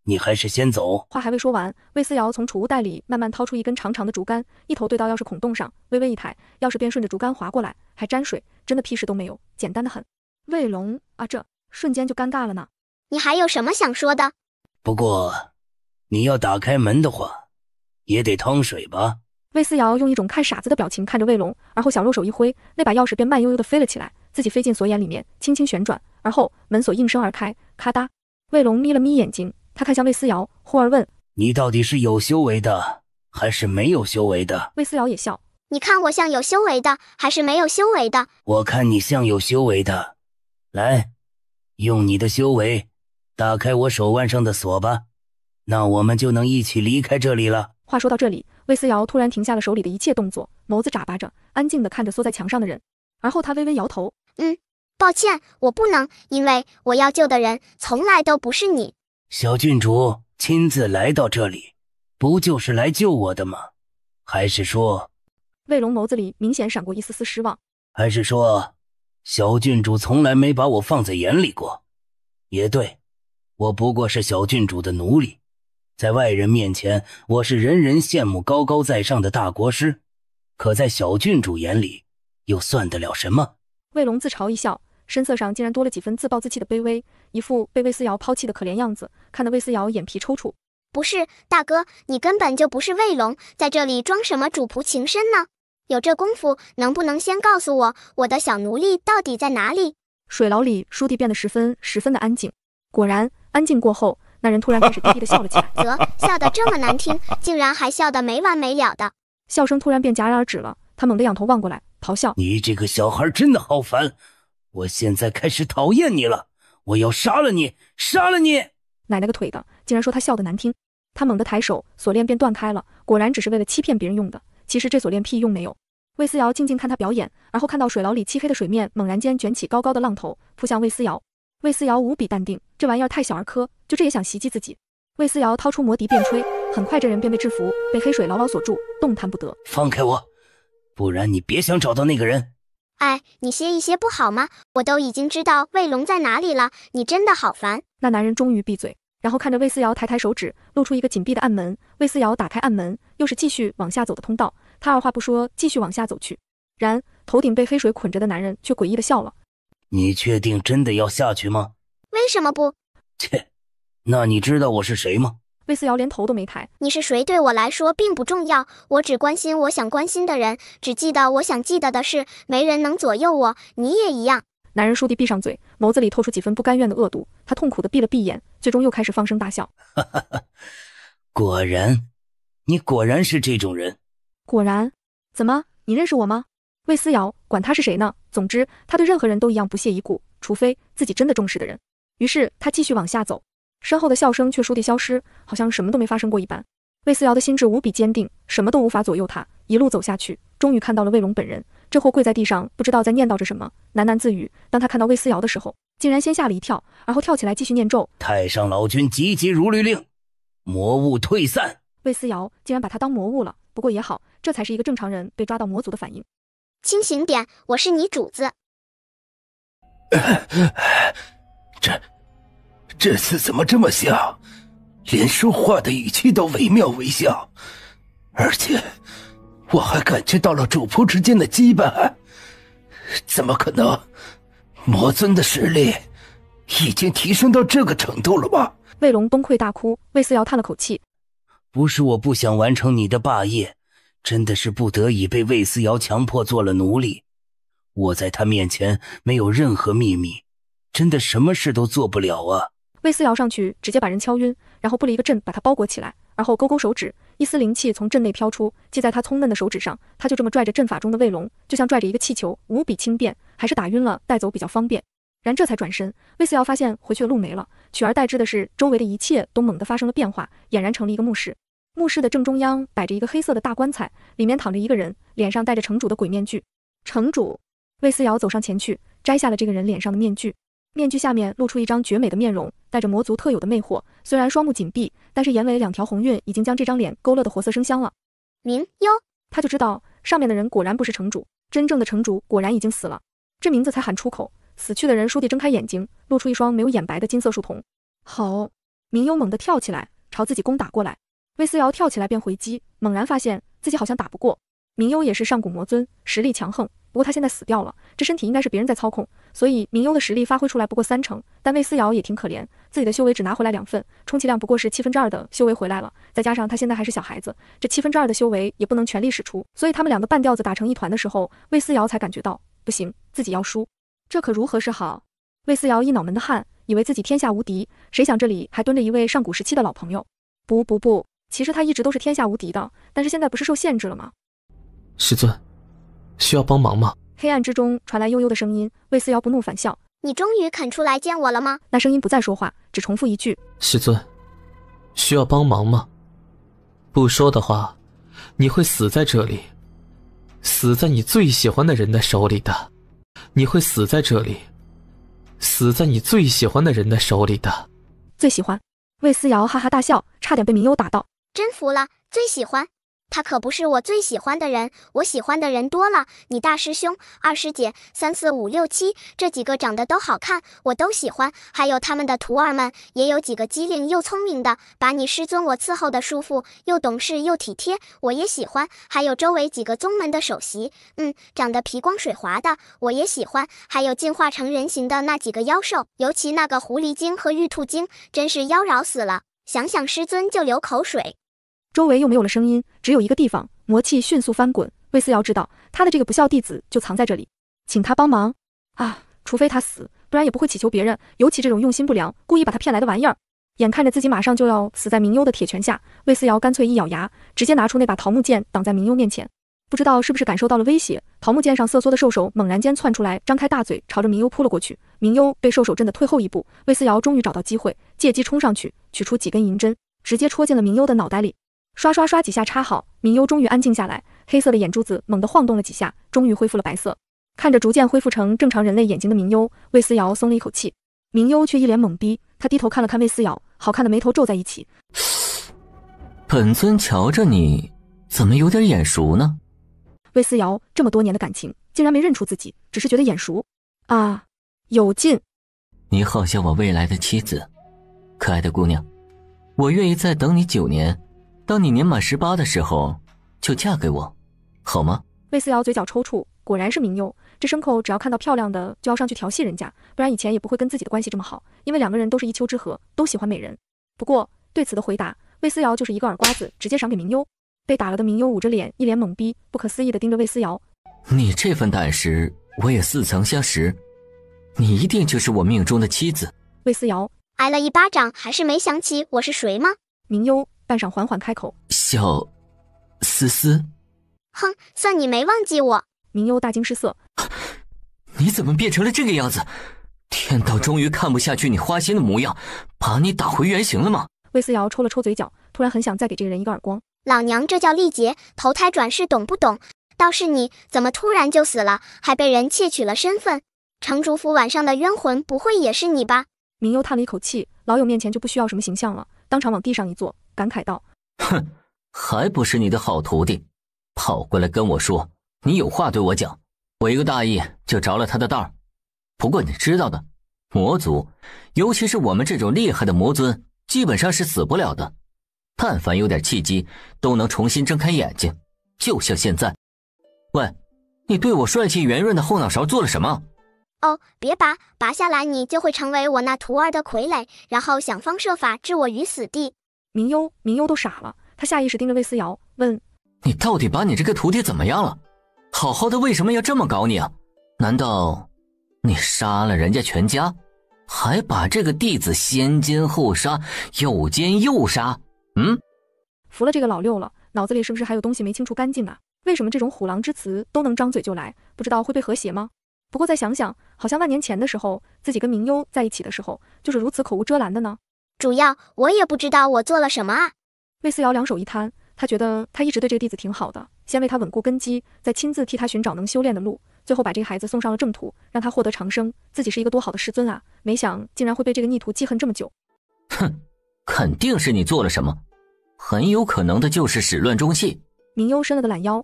你还是先走。话还未说完，魏思瑶从储物袋里慢慢掏出一根长长的竹竿，一头对到钥匙孔洞上，微微一抬，钥匙便顺着竹竿滑过来，还沾水，真的屁事都没有，简单的很。魏龙啊，这瞬间就尴尬了呢。你还有什么想说的？不过你要打开门的话也得趟水吧。魏思瑶用一种看傻子的表情看着魏龙，而后小右手一挥，那把钥匙便慢悠悠地飞了起来，自己飞进锁眼里面，轻轻旋转，而后门锁应声而开，咔嗒。魏龙眯了眯眼睛，他看向魏思瑶，忽而问：你到底是有修为的还是没有修为的？魏思瑶也笑：你看我像有修为的还是没有修为的？我看你像有修为的。来，用你的修为打开我手腕上的锁吧，那我们就能一起离开这里了。话说到这里，魏思瑶突然停下了手里的一切动作，眸子眨巴着，安静地看着缩在墙上的人，而后他微微摇头：抱歉，我不能，因为我要救的人从来都不是你。小郡主亲自来到这里，不就是来救我的吗？还是说……魏龙眸子里明显闪过一丝丝失望。还是说，小郡主从来没把我放在眼里过？也对，我不过是小郡主的奴隶，在外人面前，我是人人羡慕高高在上的大国师，可在小郡主眼里，又算得了什么？魏龙自嘲一笑，身色上竟然多了几分自暴自弃的卑微，一副被魏思瑶抛弃的可怜样子，看得魏思瑶眼皮抽搐。不是，大哥，你根本就不是魏龙，在这里装什么主仆情深呢？有这功夫，能不能先告诉我，我的小奴隶到底在哪里？水牢里，舒地变得十分的安静。果然，安静过后，那人突然开始低低地笑了起来。笑得这么难听，竟然还笑得没完没了的。笑声突然便戛然而止了，他猛地仰头望过来，咆哮：你这个小孩真的好烦！我现在开始讨厌你了，我要杀了你，杀了你！奶奶个腿的，竟然说他笑得难听。他猛地抬手，锁链便断开了，果然只是为了欺骗别人用的。其实这锁链屁用没有。魏思瑶静静看他表演，而后看到水牢里漆黑的水面猛然间卷起高高的浪头，扑向魏思瑶。魏思瑶无比淡定，这玩意儿太小儿科，就这也想袭击自己。魏思瑶掏出魔笛便吹，很快这人便被制服，被黑水牢牢锁住，动弹不得。放开我，不然你别想找到那个人。哎，你歇一歇不好吗？我都已经知道魏龙在哪里了，你真的好烦。那男人终于闭嘴，然后看着魏思瑶抬手指，露出一个紧闭的暗门。魏思瑶打开暗门，又是继续往下走的通道，他二话不说继续往下走去。然头顶被黑水捆着的男人却诡异的笑了。你确定真的要下去吗？为什么不？切，那你知道我是谁吗？魏思瑶连头都没抬。你是谁对我来说并不重要，我只关心我想关心的人，只记得我想记得的事，没人能左右我，你也一样。男人倏地闭上嘴，眸子里透出几分不甘愿的恶毒，他痛苦地闭了闭眼，最终又开始放声大笑。果然，你果然是这种人。果然？怎么，你认识我吗？魏思瑶，管他是谁呢，总之他对任何人都一样不屑一顾，除非自己真的重视的人。于是他继续往下走，身后的笑声却倏地消失，好像什么都没发生过一般。魏思瑶的心智无比坚定，什么都无法左右他，一路走下去，终于看到了魏龙本人。这货跪在地上，不知道在念叨着什么，喃喃自语。当他看到魏思瑶的时候，竟然先吓了一跳，而后跳起来继续念咒：太上老君急急如律令，魔物退散。魏思瑶竟然把他当魔物了，不过也好，这才是一个正常人被抓到魔族的反应。清醒点，我是你主子。这次怎么这么像？连说话的语气都惟妙惟肖，而且我还感觉到了主仆之间的羁绊。怎么可能？魔尊的实力已经提升到这个程度了吗？魏龙崩溃大哭，魏思瑶叹了口气：不是我不想完成你的霸业，真的是不得已被魏思瑶强迫做了奴隶。我在他面前没有任何秘密，真的什么事都做不了啊。魏思瑶上去直接把人敲晕，然后布了一个阵把他包裹起来，而后勾勾手指，一丝灵气从阵内飘出，系在他葱嫩的手指上。他就这么拽着阵法中的魏龙，就像拽着一个气球，无比轻便，还是打晕了带走比较方便。然这才转身，魏思瑶发现回去的路没了，取而代之的是周围的一切都猛地发生了变化，俨然成了一个墓室。墓室的正中央摆着一个黑色的大棺材，里面躺着一个人，脸上戴着城主的鬼面具。城主。魏思瑶走上前去，摘下了这个人脸上的面具，面具下面露出一张绝美的面容，带着魔族特有的魅惑。虽然双目紧闭，但是眼尾2条红晕已经将这张脸勾勒得活色生香了。明幽，他就知道上面的人果然不是城主，真正的城主果然已经死了。这名字才喊出口，死去的人倏地睁开眼睛，露出一双没有眼白的金色树瞳。好，明幽猛地跳起来，朝自己攻打过来。魏思瑶跳起来便回击，猛然发现自己好像打不过。明幽也是上古魔尊，实力强横，不过他现在死掉了，这身体应该是别人在操控，所以明幽的实力发挥出来不过30%。但魏思瑶也挺可怜，自己的修为只拿回来2份，充其量不过是2/7的修为回来了，再加上他现在还是小孩子，这2/7的修为也不能全力使出，所以他们两个半吊子打成一团的时候，魏思瑶才感觉到不行，自己要输，这可如何是好？魏思瑶一脑门的汗，以为自己天下无敌，谁想这里还蹲着一位上古时期的老朋友。不，其实他一直都是天下无敌的，但是现在不是受限制了吗？师尊，需要帮忙吗？黑暗之中传来悠悠的声音，魏思瑶不怒反笑：你终于肯出来见我了吗？那声音不再说话，只重复一句：师尊，需要帮忙吗？不说的话，你会死在这里，死在你最喜欢的人的手里的。你会死在这里，死在你最喜欢的人的手里的。最喜欢？魏思瑶哈哈大笑，差点被明幽打到。真服了，最喜欢？他可不是我最喜欢的人，我喜欢的人多了，你大师兄、二师姐、3、4、5、6、7这几个长得都好看，我都喜欢，还有他们的徒儿们，也有几个机灵又聪明的，把你师尊我伺候的舒服，又懂事又体贴，我也喜欢，还有周围几个宗门的首席，长得皮光水滑的，我也喜欢，还有进化成人形的那几个妖兽，尤其那个狐狸精和玉兔精，真是妖娆死了，想想师尊就流口水。周围又没有了声音，只有一个地方，魔气迅速翻滚。魏思瑶知道他的这个不孝弟子就藏在这里，请他帮忙啊！除非他死，不然也不会祈求别人，尤其这种用心不良、故意把他骗来的玩意儿。眼看着自己马上就要死在明幽的铁拳下，魏思瑶干脆一咬牙，直接拿出那把桃木剑挡在明幽面前。不知道是不是感受到了威胁，桃木剑上瑟缩的兽手猛然间窜出来，张开大嘴朝着明幽扑了过去。明幽被兽手震得退后一步，魏思瑶终于找到机会，借机冲上去，取出几根银针，直接戳进了明幽的脑袋里。刷刷刷几下插好，明幽终于安静下来，黑色的眼珠子猛地晃动了几下，终于恢复了白色。看着逐渐恢复成正常人类眼睛的明幽，魏思瑶松了一口气。明幽却一脸懵逼，他低头看了看魏思瑶，好看的眉头皱在一起。本尊瞧着你，怎么有点眼熟呢？魏思瑶这么多年的感情，竟然没认出自己，只是觉得眼熟啊，有劲。你好像我未来的妻子，可爱的姑娘。我愿意再等你9年，当你年满18的时候，就嫁给我，好吗？魏思瑶嘴角抽搐，果然是明优。这牲口只要看到漂亮的就要上去调戏人家，不然以前也不会跟自己的关系这么好，因为两个人都是一丘之貉，都喜欢美人。不过对此的回答，魏思瑶就是一个耳刮子，直接赏给明优。被打了的明优捂着脸，一脸懵逼，不可思议地盯着魏思瑶。你这份胆识，我也似曾相识。你一定就是我命中的妻子。魏思瑶挨了一巴掌，还是没想起我是谁吗？明优半晌缓缓开口：小思思。哼，算你没忘记我。明优大惊失色，你怎么变成了这个样子？天道终于看不下去你花心的模样，把你打回原形了吗？魏思瑶抽了抽嘴角，突然很想再给这个人一个耳光。老娘这叫历劫，投胎转世，懂不懂？倒是你，怎么突然就死了，还被人窃取了身份？城主府晚上的冤魂，不会也是你吧？明优叹了一口气，老友面前就不需要什么形象了，当场往地上一坐，感慨道：哼，还不是你的好徒弟，跑过来跟我说你有话对我讲，我一个大意就着了他的道儿。不过你知道的，魔族，尤其是我们这种厉害的魔尊，基本上是死不了的，但凡有点契机，都能重新睁开眼睛，就像现在。喂，你对我帅气圆润的后脑勺做了什么？哦，别拔下来，你就会成为我那徒儿的傀儡，然后想方设法置我于死地。明优都傻了，他下意识盯着魏思瑶，问：你到底把你这个徒弟怎么样了？好好的为什么要这么搞你啊？难道你杀了人家全家，还把这个弟子先奸后杀，又奸又杀？服了这个老六了，脑子里是不是还有东西没清除干净啊？为什么这种虎狼之词都能张嘴就来？不知道会被和谐吗？不过再想想，好像万年前的时候，自己跟明优在一起的时候，就是如此口无遮拦的呢。主要我也不知道我做了什么啊。魏思瑶两手一摊，他觉得他一直对这个弟子挺好的，先为他稳固根基，再亲自替他寻找能修炼的路，最后把这个孩子送上了正途，让他获得长生，自己是一个多好的师尊啊！没想竟然会被这个逆徒记恨这么久。哼，肯定是你做了什么，很有可能的就是始乱终弃。明优伸了个懒腰，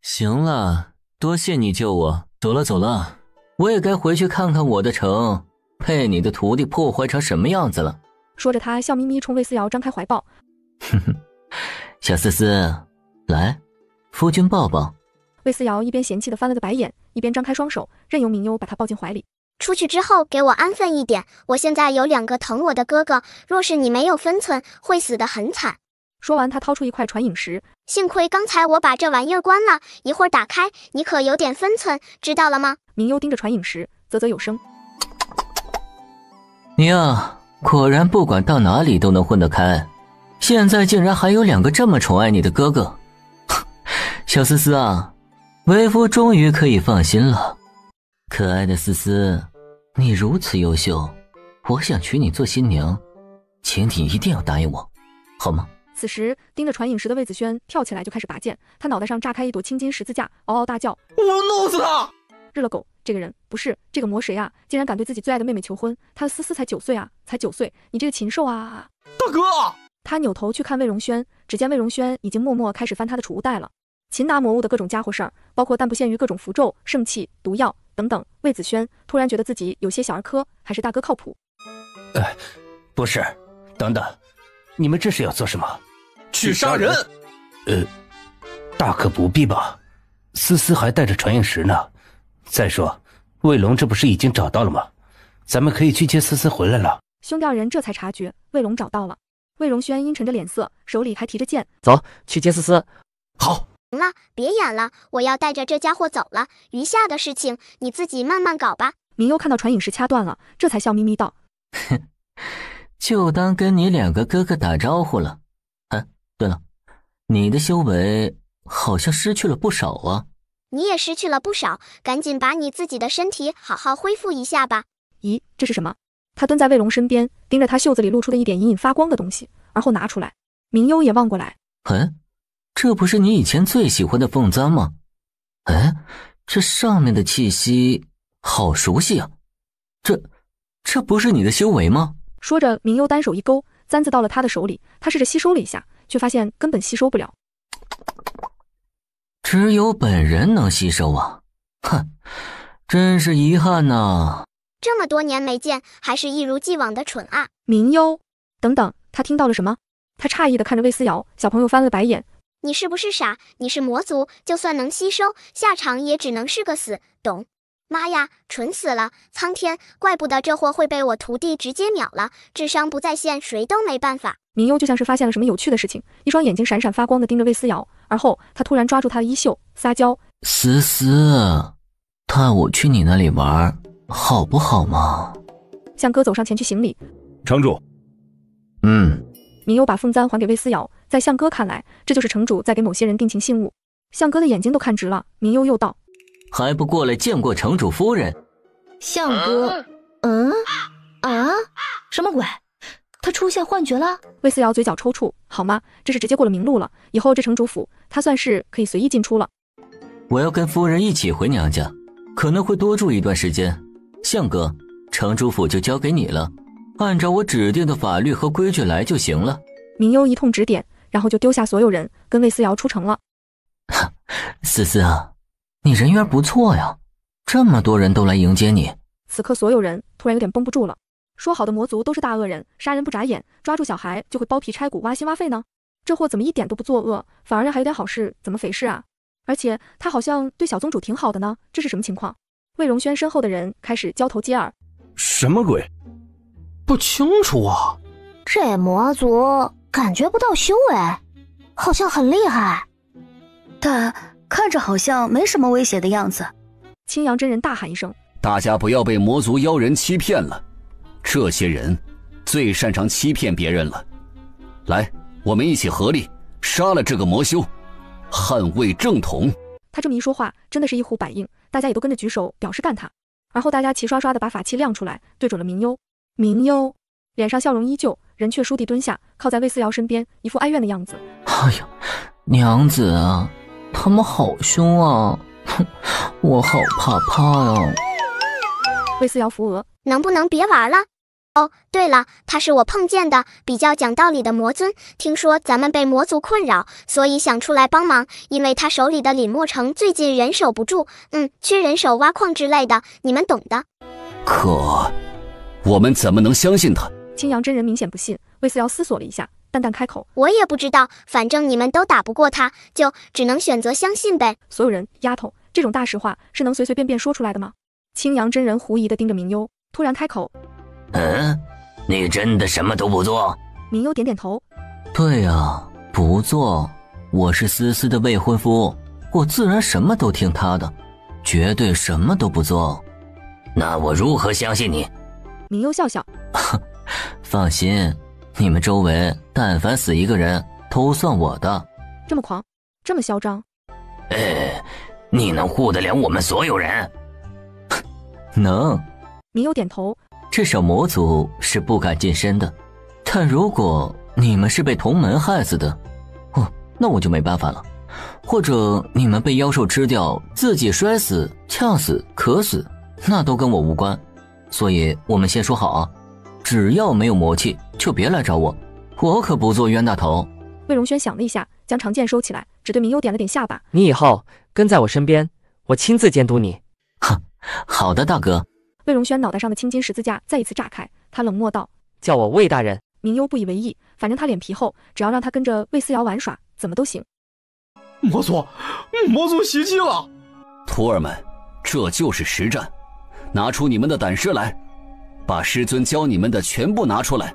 行了，多谢你救我，走了，我也该回去看看我的城被你的徒弟破坏成什么样子了。说着，他笑眯眯冲魏思瑶张开怀抱。小思思，来，夫君抱抱。魏思瑶一边嫌弃的翻了个白眼，一边张开双手，任由明优把他抱进怀里。出去之后给我安分一点，我现在有2个疼我的哥哥，若是你没有分寸，会死得很惨。说完，他掏出一块传影石，幸亏刚才我把这玩意儿关了，一会儿打开，你可有点分寸，知道了吗？明优盯着传影石，啧啧有声。你呀，果然不管到哪里都能混得开，现在竟然还有2个这么宠爱你的哥哥。小思思啊，为夫终于可以放心了。可爱的思思，你如此优秀，我想娶你做新娘，请你一定要答应我，好吗？此时盯着传影石的魏子轩跳起来就开始拔剑，他脑袋上炸开一朵青金十字架，嗷嗷大叫：我弄死他！日了狗，这个人不是这个魔谁啊，竟然敢对自己最爱的妹妹求婚，他的思思才9岁啊，才9岁，你这个禽兽啊！大哥！他扭头去看魏荣轩，只见魏荣轩已经默默开始翻他的储物袋了，擒拿魔物的各种家伙事儿，包括但不限于各种符咒、圣器、毒药等等。魏子轩突然觉得自己有些小儿科，还是大哥靠谱。不是，等等，你们这是要做什么？去杀人？大可不必吧。思思还带着传影石呢。再说，卫龙这不是已经找到了吗？咱们可以去接思思回来了。兄弟二人这才察觉卫龙找到了。魏荣轩阴沉着脸色，手里还提着剑，走去接思思。好。行了，别演了，我要带着这家伙走了，余下的事情你自己慢慢搞吧。明优看到传影石掐断了，这才笑眯眯道：哼，就当跟你2个哥哥打招呼了。对了，你的修为好像失去了不少啊。你也失去了不少，赶紧把你自己的身体好好恢复一下吧。咦，这是什么？他蹲在魏龙身边，盯着他袖子里露出的一点隐隐发光的东西，而后拿出来。明优也望过来，这不是你以前最喜欢的凤簪吗？这上面的气息好熟悉啊，这不是你的修为吗？说着，明优单手一勾，簪子到了他的手里，他试着吸收了一下，却发现根本吸收不了。只有本人能吸收啊，真是遗憾呐。这么多年没见，还是一如既往的蠢啊。明优，等等，他听到了什么？他诧异地看着魏思瑶，小朋友翻了白眼。你是不是傻？你是魔族，就算能吸收，下场也只能是个死，懂？妈呀，蠢死了！苍天，怪不得这货会被我徒弟直接秒了，智商不在线，谁都没办法。明优就像是发现了什么有趣的事情，一双眼睛闪闪发光的盯着魏思瑶，而后他突然抓住她的衣袖，撒娇：“思思，带我去你那里玩，好不好嘛？”向哥走上前去行礼：“城主。”明优把凤簪还给魏思瑶，在向哥看来，这就是城主在给某些人定情信物。向哥的眼睛都看直了，明优又道：“还不过来见过城主夫人？”向哥，什么鬼？他出现幻觉了？魏思瑶嘴角抽搐，好吗？这是直接过了明路了，以后这城主府他算是可以随意进出了。我要跟夫人一起回娘家，可能会多住一段时间。向哥，城主府就交给你了，按照我指定的法律和规矩来就行了。明优一通指点，然后就丢下所有人，跟魏思瑶出城了。思思啊，你人缘不错呀，这么多人都来迎接你。此刻所有人突然有点绷不住了。说好的魔族都是大恶人，杀人不眨眼，抓住小孩就会剥皮拆骨挖心挖肺呢？这货怎么一点都不作恶，反而还有点好事，怎么回事啊？而且他好像对小宗主挺好的呢，这是什么情况？魏荣轩身后的人开始交头接耳。什么鬼？不清楚啊。这魔族感觉不到修为，好像很厉害，但看着好像没什么威胁的样子。青阳真人大喊一声：“大家不要被魔族妖人欺骗了，这些人最擅长欺骗别人了。来，我们一起合力杀了这个魔修，捍卫正统。”他这么一说话，真的是一呼百应，大家也都跟着举手表示干他。而后大家齐刷刷的把法器亮出来，对准了明优。明优脸上笑容依旧，人却倏地蹲下，靠在魏思瑶身边，一副哀怨的样子。哎呀，娘子啊，他们好凶啊，我好怕呀。魏思瑶扶额：“能不能别玩了？哦，对了，他是我碰见的比较讲道理的魔尊，听说咱们被魔族困扰，所以想出来帮忙。因为他手里的林墨城最近人手不住，缺人手挖矿之类的，你们懂的。”可我们怎么能相信他？青阳真人明显不信，魏思瑶思索了一下，淡淡开口：“我也不知道，反正你们都打不过他，就只能选择相信呗。”所有人：“丫头，这种大实话是能随随便便说出来的吗？”青阳真人狐疑地盯着明优，突然开口：“你真的什么都不做？”明优点点头：“对呀，不做。我是思思的未婚夫，我自然什么都听他的，绝对什么都不做。那我如何相信你？”明优笑笑：“放心，你们周围但凡死一个人，都算我的。”这么狂，这么嚣张？你能护得了我们所有人？能。明优点头：“至少魔族是不敢近身的，但如果你们是被同门害死的，那我就没办法了。或者你们被妖兽吃掉，自己摔死、呛死、渴死，那都跟我无关。所以我们先说好啊，只要没有魔气，就别来找我，我可不做冤大头。”魏荣轩想了一下，将长剑收起来，只对明优点了点下巴：“你以后跟在我身边，我亲自监督你。”好的，大哥。魏荣轩脑袋上的青金十字架再一次炸开，他冷漠道：“叫我魏大人。”明优不以为意，反正他脸皮厚，只要让他跟着魏思瑶玩耍，怎么都行。魔族袭击了！徒儿们，这就是实战，拿出你们的胆识来，把师尊教你们的全部拿出来，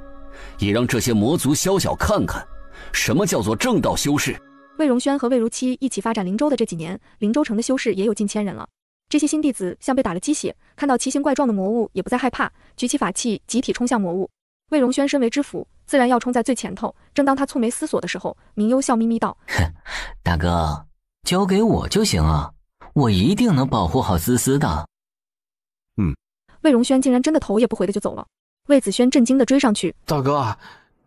也让这些魔族宵小看看，什么叫做正道修士。魏荣轩和魏如期一起发展灵州的这几年，灵州城的修士也有近1000人了。这些新弟子像被打了鸡血，看到奇形怪状的魔物也不再害怕，举起法器集体冲向魔物。魏荣轩身为知府，自然要冲在最前头。正当他蹙眉思索的时候，明优笑眯眯道：“大哥，交给我就行啊，我一定能保护好思思的。”魏荣轩竟然真的头也不回的就走了。魏子轩震惊的追上去：“大哥，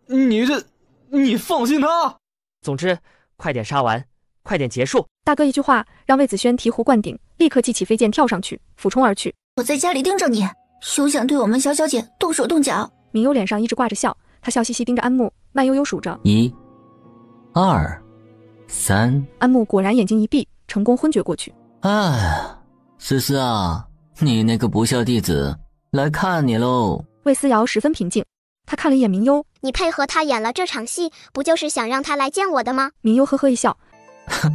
你放心他。总之，快点杀完，快点结束。”大哥一句话让魏子轩醍醐灌顶，立刻记起飞剑跳上去，俯冲而去。我在家里盯着你，休想对我们小小姐动手动脚。明优脸上一直挂着笑，他笑嘻嘻盯着安木，慢悠悠数着1、2、3。安木果然眼睛一闭，成功昏厥过去。思思啊，你那个不孝弟子来看你喽。魏思瑶十分平静，他看了一眼明优：“你配合他演了这场戏，不就是想让他来见我的吗？”明优呵呵一笑：“哼，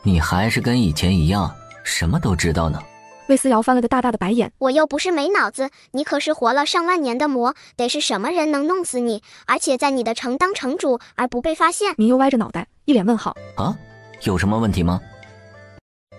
你还是跟以前一样，什么都知道呢。魏思瑶翻了个大大的白眼，我又不是没脑子，你可是活了上万年的魔，得是什么人能弄死你，而且在你的城当城主而不被发现？明幽歪着脑袋，一脸问号。啊，有什么问题吗？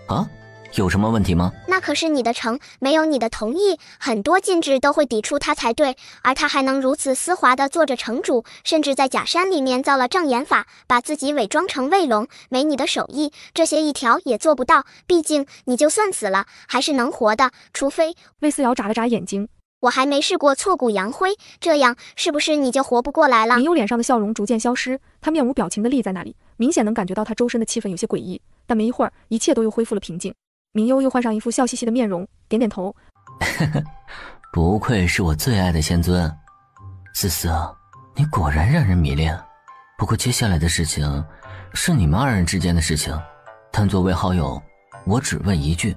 啊，有什么问题吗？那可是你的城，没有你的同意，很多禁制都会抵触他才对，而他还能如此丝滑地做着城主，甚至在假山里面造了障眼法，把自己伪装成卫龙，没你的手艺，这些一条也做不到，毕竟你就算死了，还是能活的，除非……魏思瑶眨了眨眼睛，我还没试过挫骨扬灰，这样是不是你就活不过来了？明幽脸上的笑容逐渐消失，他面无表情地立在那里，明显能感觉到他周身的气氛有些诡异，但没一会儿，一切都又恢复了平静。明幽又换上一副笑嘻嘻的面容，点点头。不愧是我最爱的仙尊，思思，你果然让人迷恋。不过接下来的事情是你们二人之间的事情，但作为好友，我只问一句，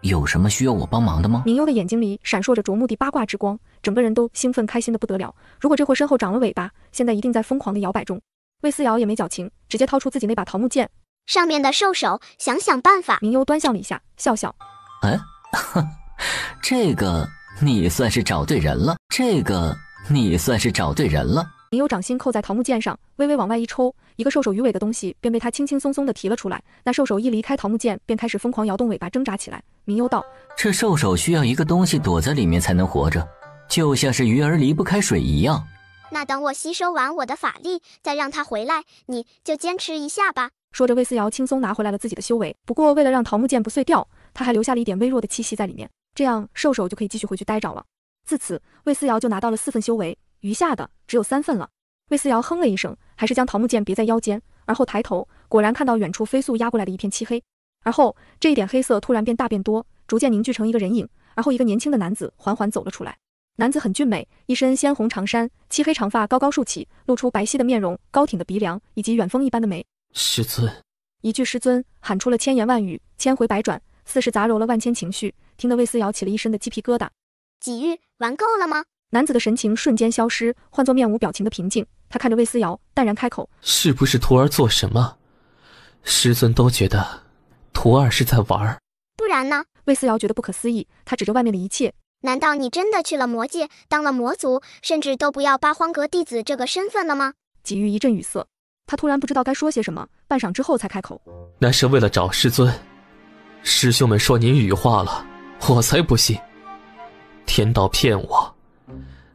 有什么需要我帮忙的吗？明幽的眼睛里闪烁着啄木的八卦之光，整个人都兴奋开心的不得了。如果这货身后长了尾巴，现在一定在疯狂的摇摆中。魏思瑶也没矫情，直接掏出自己那把桃木剑。上面的兽首，想想办法。明幽端详了一下，笑笑。哎，这个你算是找对人了，明幽掌心扣在桃木剑上，微微往外一抽，一个兽首鱼尾的东西便被他轻轻松松地提了出来。那兽首一离开桃木剑，便开始疯狂摇动尾巴挣扎起来。明幽道：这兽首需要一个东西躲在里面才能活着，就像是鱼儿离不开水一样。那等我吸收完我的法力，再让他回来，你就坚持一下吧。说着，魏思瑶轻松拿回来了自己的修为。不过为了让桃木剑不碎掉，他还留下了一点微弱的气息在里面，这样兽首就可以继续回去待着了。自此，魏思瑶就拿到了4份修为，余下的只有3份了。魏思瑶哼了一声，还是将桃木剑别在腰间，而后抬头，果然看到远处飞速压过来的一片漆黑。而后这一点黑色突然变大变多，逐渐凝聚成一个人影，而后一个年轻的男子缓缓走了出来。男子很俊美，一身鲜红长衫，漆黑长发高高竖起，露出白皙的面容、高挺的鼻梁以及远峰一般的眉。师尊，一句师尊喊出了千言万语，千回百转，似是杂糅了万千情绪，听得魏思瑶起了一身的鸡皮疙瘩。几玉，玩够了吗？男子的神情瞬间消失，换作面无表情的平静。他看着魏思瑶，淡然开口：是不是徒儿做什么，师尊都觉得徒儿是在玩？不然呢？魏思瑶觉得不可思议，他指着外面的一切。难道你真的去了魔界，当了魔族，甚至都不要八荒阁弟子这个身份了吗？几玉一阵语塞，他突然不知道该说些什么，半晌之后才开口：那是为了找师尊。师兄们说您羽化了，我才不信。天道骗我，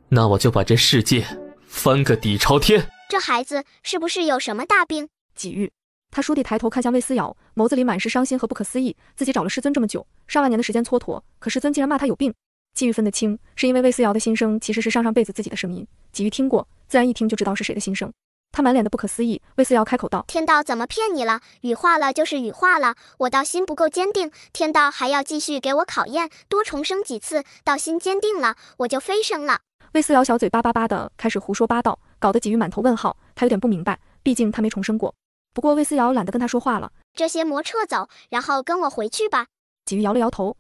那我就把这世界翻个底朝天。这孩子是不是有什么大病？几玉，他倏地抬头看向魏思瑶，眸子里满是伤心和不可思议。自己找了师尊这么久，上万年的时间蹉跎，可师尊竟然骂他有病。几玉分得清，是因为魏思瑶的心声其实是上辈子自己的声音。几玉听过，自然一听就知道是谁的心声。他满脸的不可思议。魏思瑶开口道：天道怎么骗你了？羽化了就是羽化了，我道心不够坚定，天道还要继续给我考验，多重生几次，道心坚定了，我就飞升了。魏思瑶小嘴巴巴巴的开始胡说八道，搞得几玉满头问号。他有点不明白，毕竟他没重生过。不过魏思瑶懒得跟他说话了。这些魔撤走，然后跟我回去吧。几玉摇了摇头：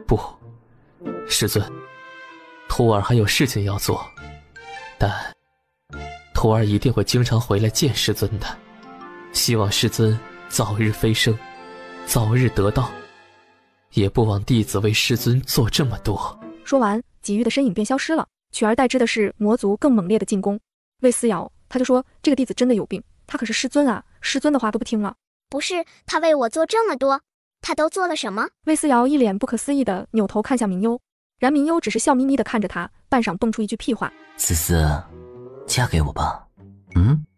不，师尊，徒儿还有事情要做，但徒儿一定会经常回来见师尊的。希望师尊早日飞升，早日得道，也不枉弟子为师尊做这么多。说完，几玉的身影便消失了，取而代之的是魔族更猛烈的进攻。魏思瑶他就说，这个弟子真的有病，他可是师尊啊，师尊的话都不听了。不是，他为我做这么多，他都做了什么？魏思瑶一脸不可思议的扭头看向明幽，然明幽只是笑眯眯的看着他，半晌蹦出一句屁话：思思，嫁给我吧。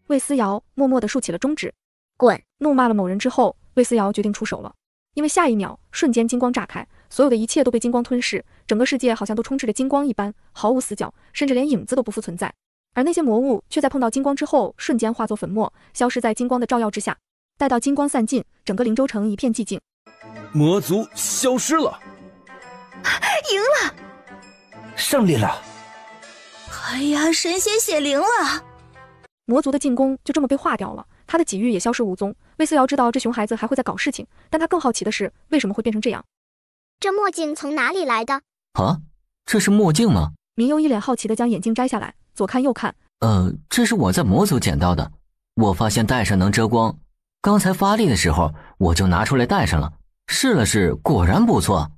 魏思瑶默默地竖起了中指。滚！怒骂了某人之后，魏思瑶决定出手了。因为下一秒，瞬间金光炸开，所有的一切都被金光吞噬，整个世界好像都充斥着金光一般，毫无死角，甚至连影子都不复存在。而那些魔物却在碰到金光之后，瞬间化作粉末，消失在金光的照耀之下。待到金光散尽，整个灵州城一片寂静。魔族消失了，赢了，胜利了！哎呀，神仙显灵了！魔族的进攻就这么被化掉了，他的几域也消失无踪。魏思瑶知道这熊孩子还会在搞事情，但他更好奇的是为什么会变成这样。这墨镜从哪里来的？啊，这是墨镜吗？明幽一脸好奇地将眼镜摘下来，左看右看。这是我在魔族捡到的，我发现戴上能遮光，刚才发力的时候我就拿出来戴上了，试了试，果然不错，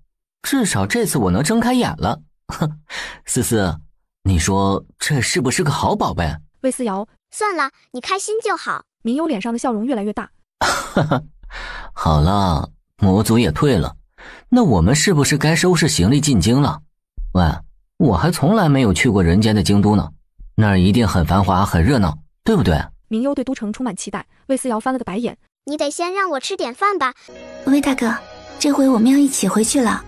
至少这次我能睁开眼了。哼，思思，你说这是不是个好宝贝？魏思瑶，算了，你开心就好。明优脸上的笑容越来越大。好了，魔族也退了，那我们是不是该收拾行李进京了？喂，我还从来没有去过人间的京都呢，那儿一定很繁华很热闹，对不对？明优对都城充满期待，魏思瑶翻了个白眼。你得先让我吃点饭吧。魏大哥，这回我们要一起回去了。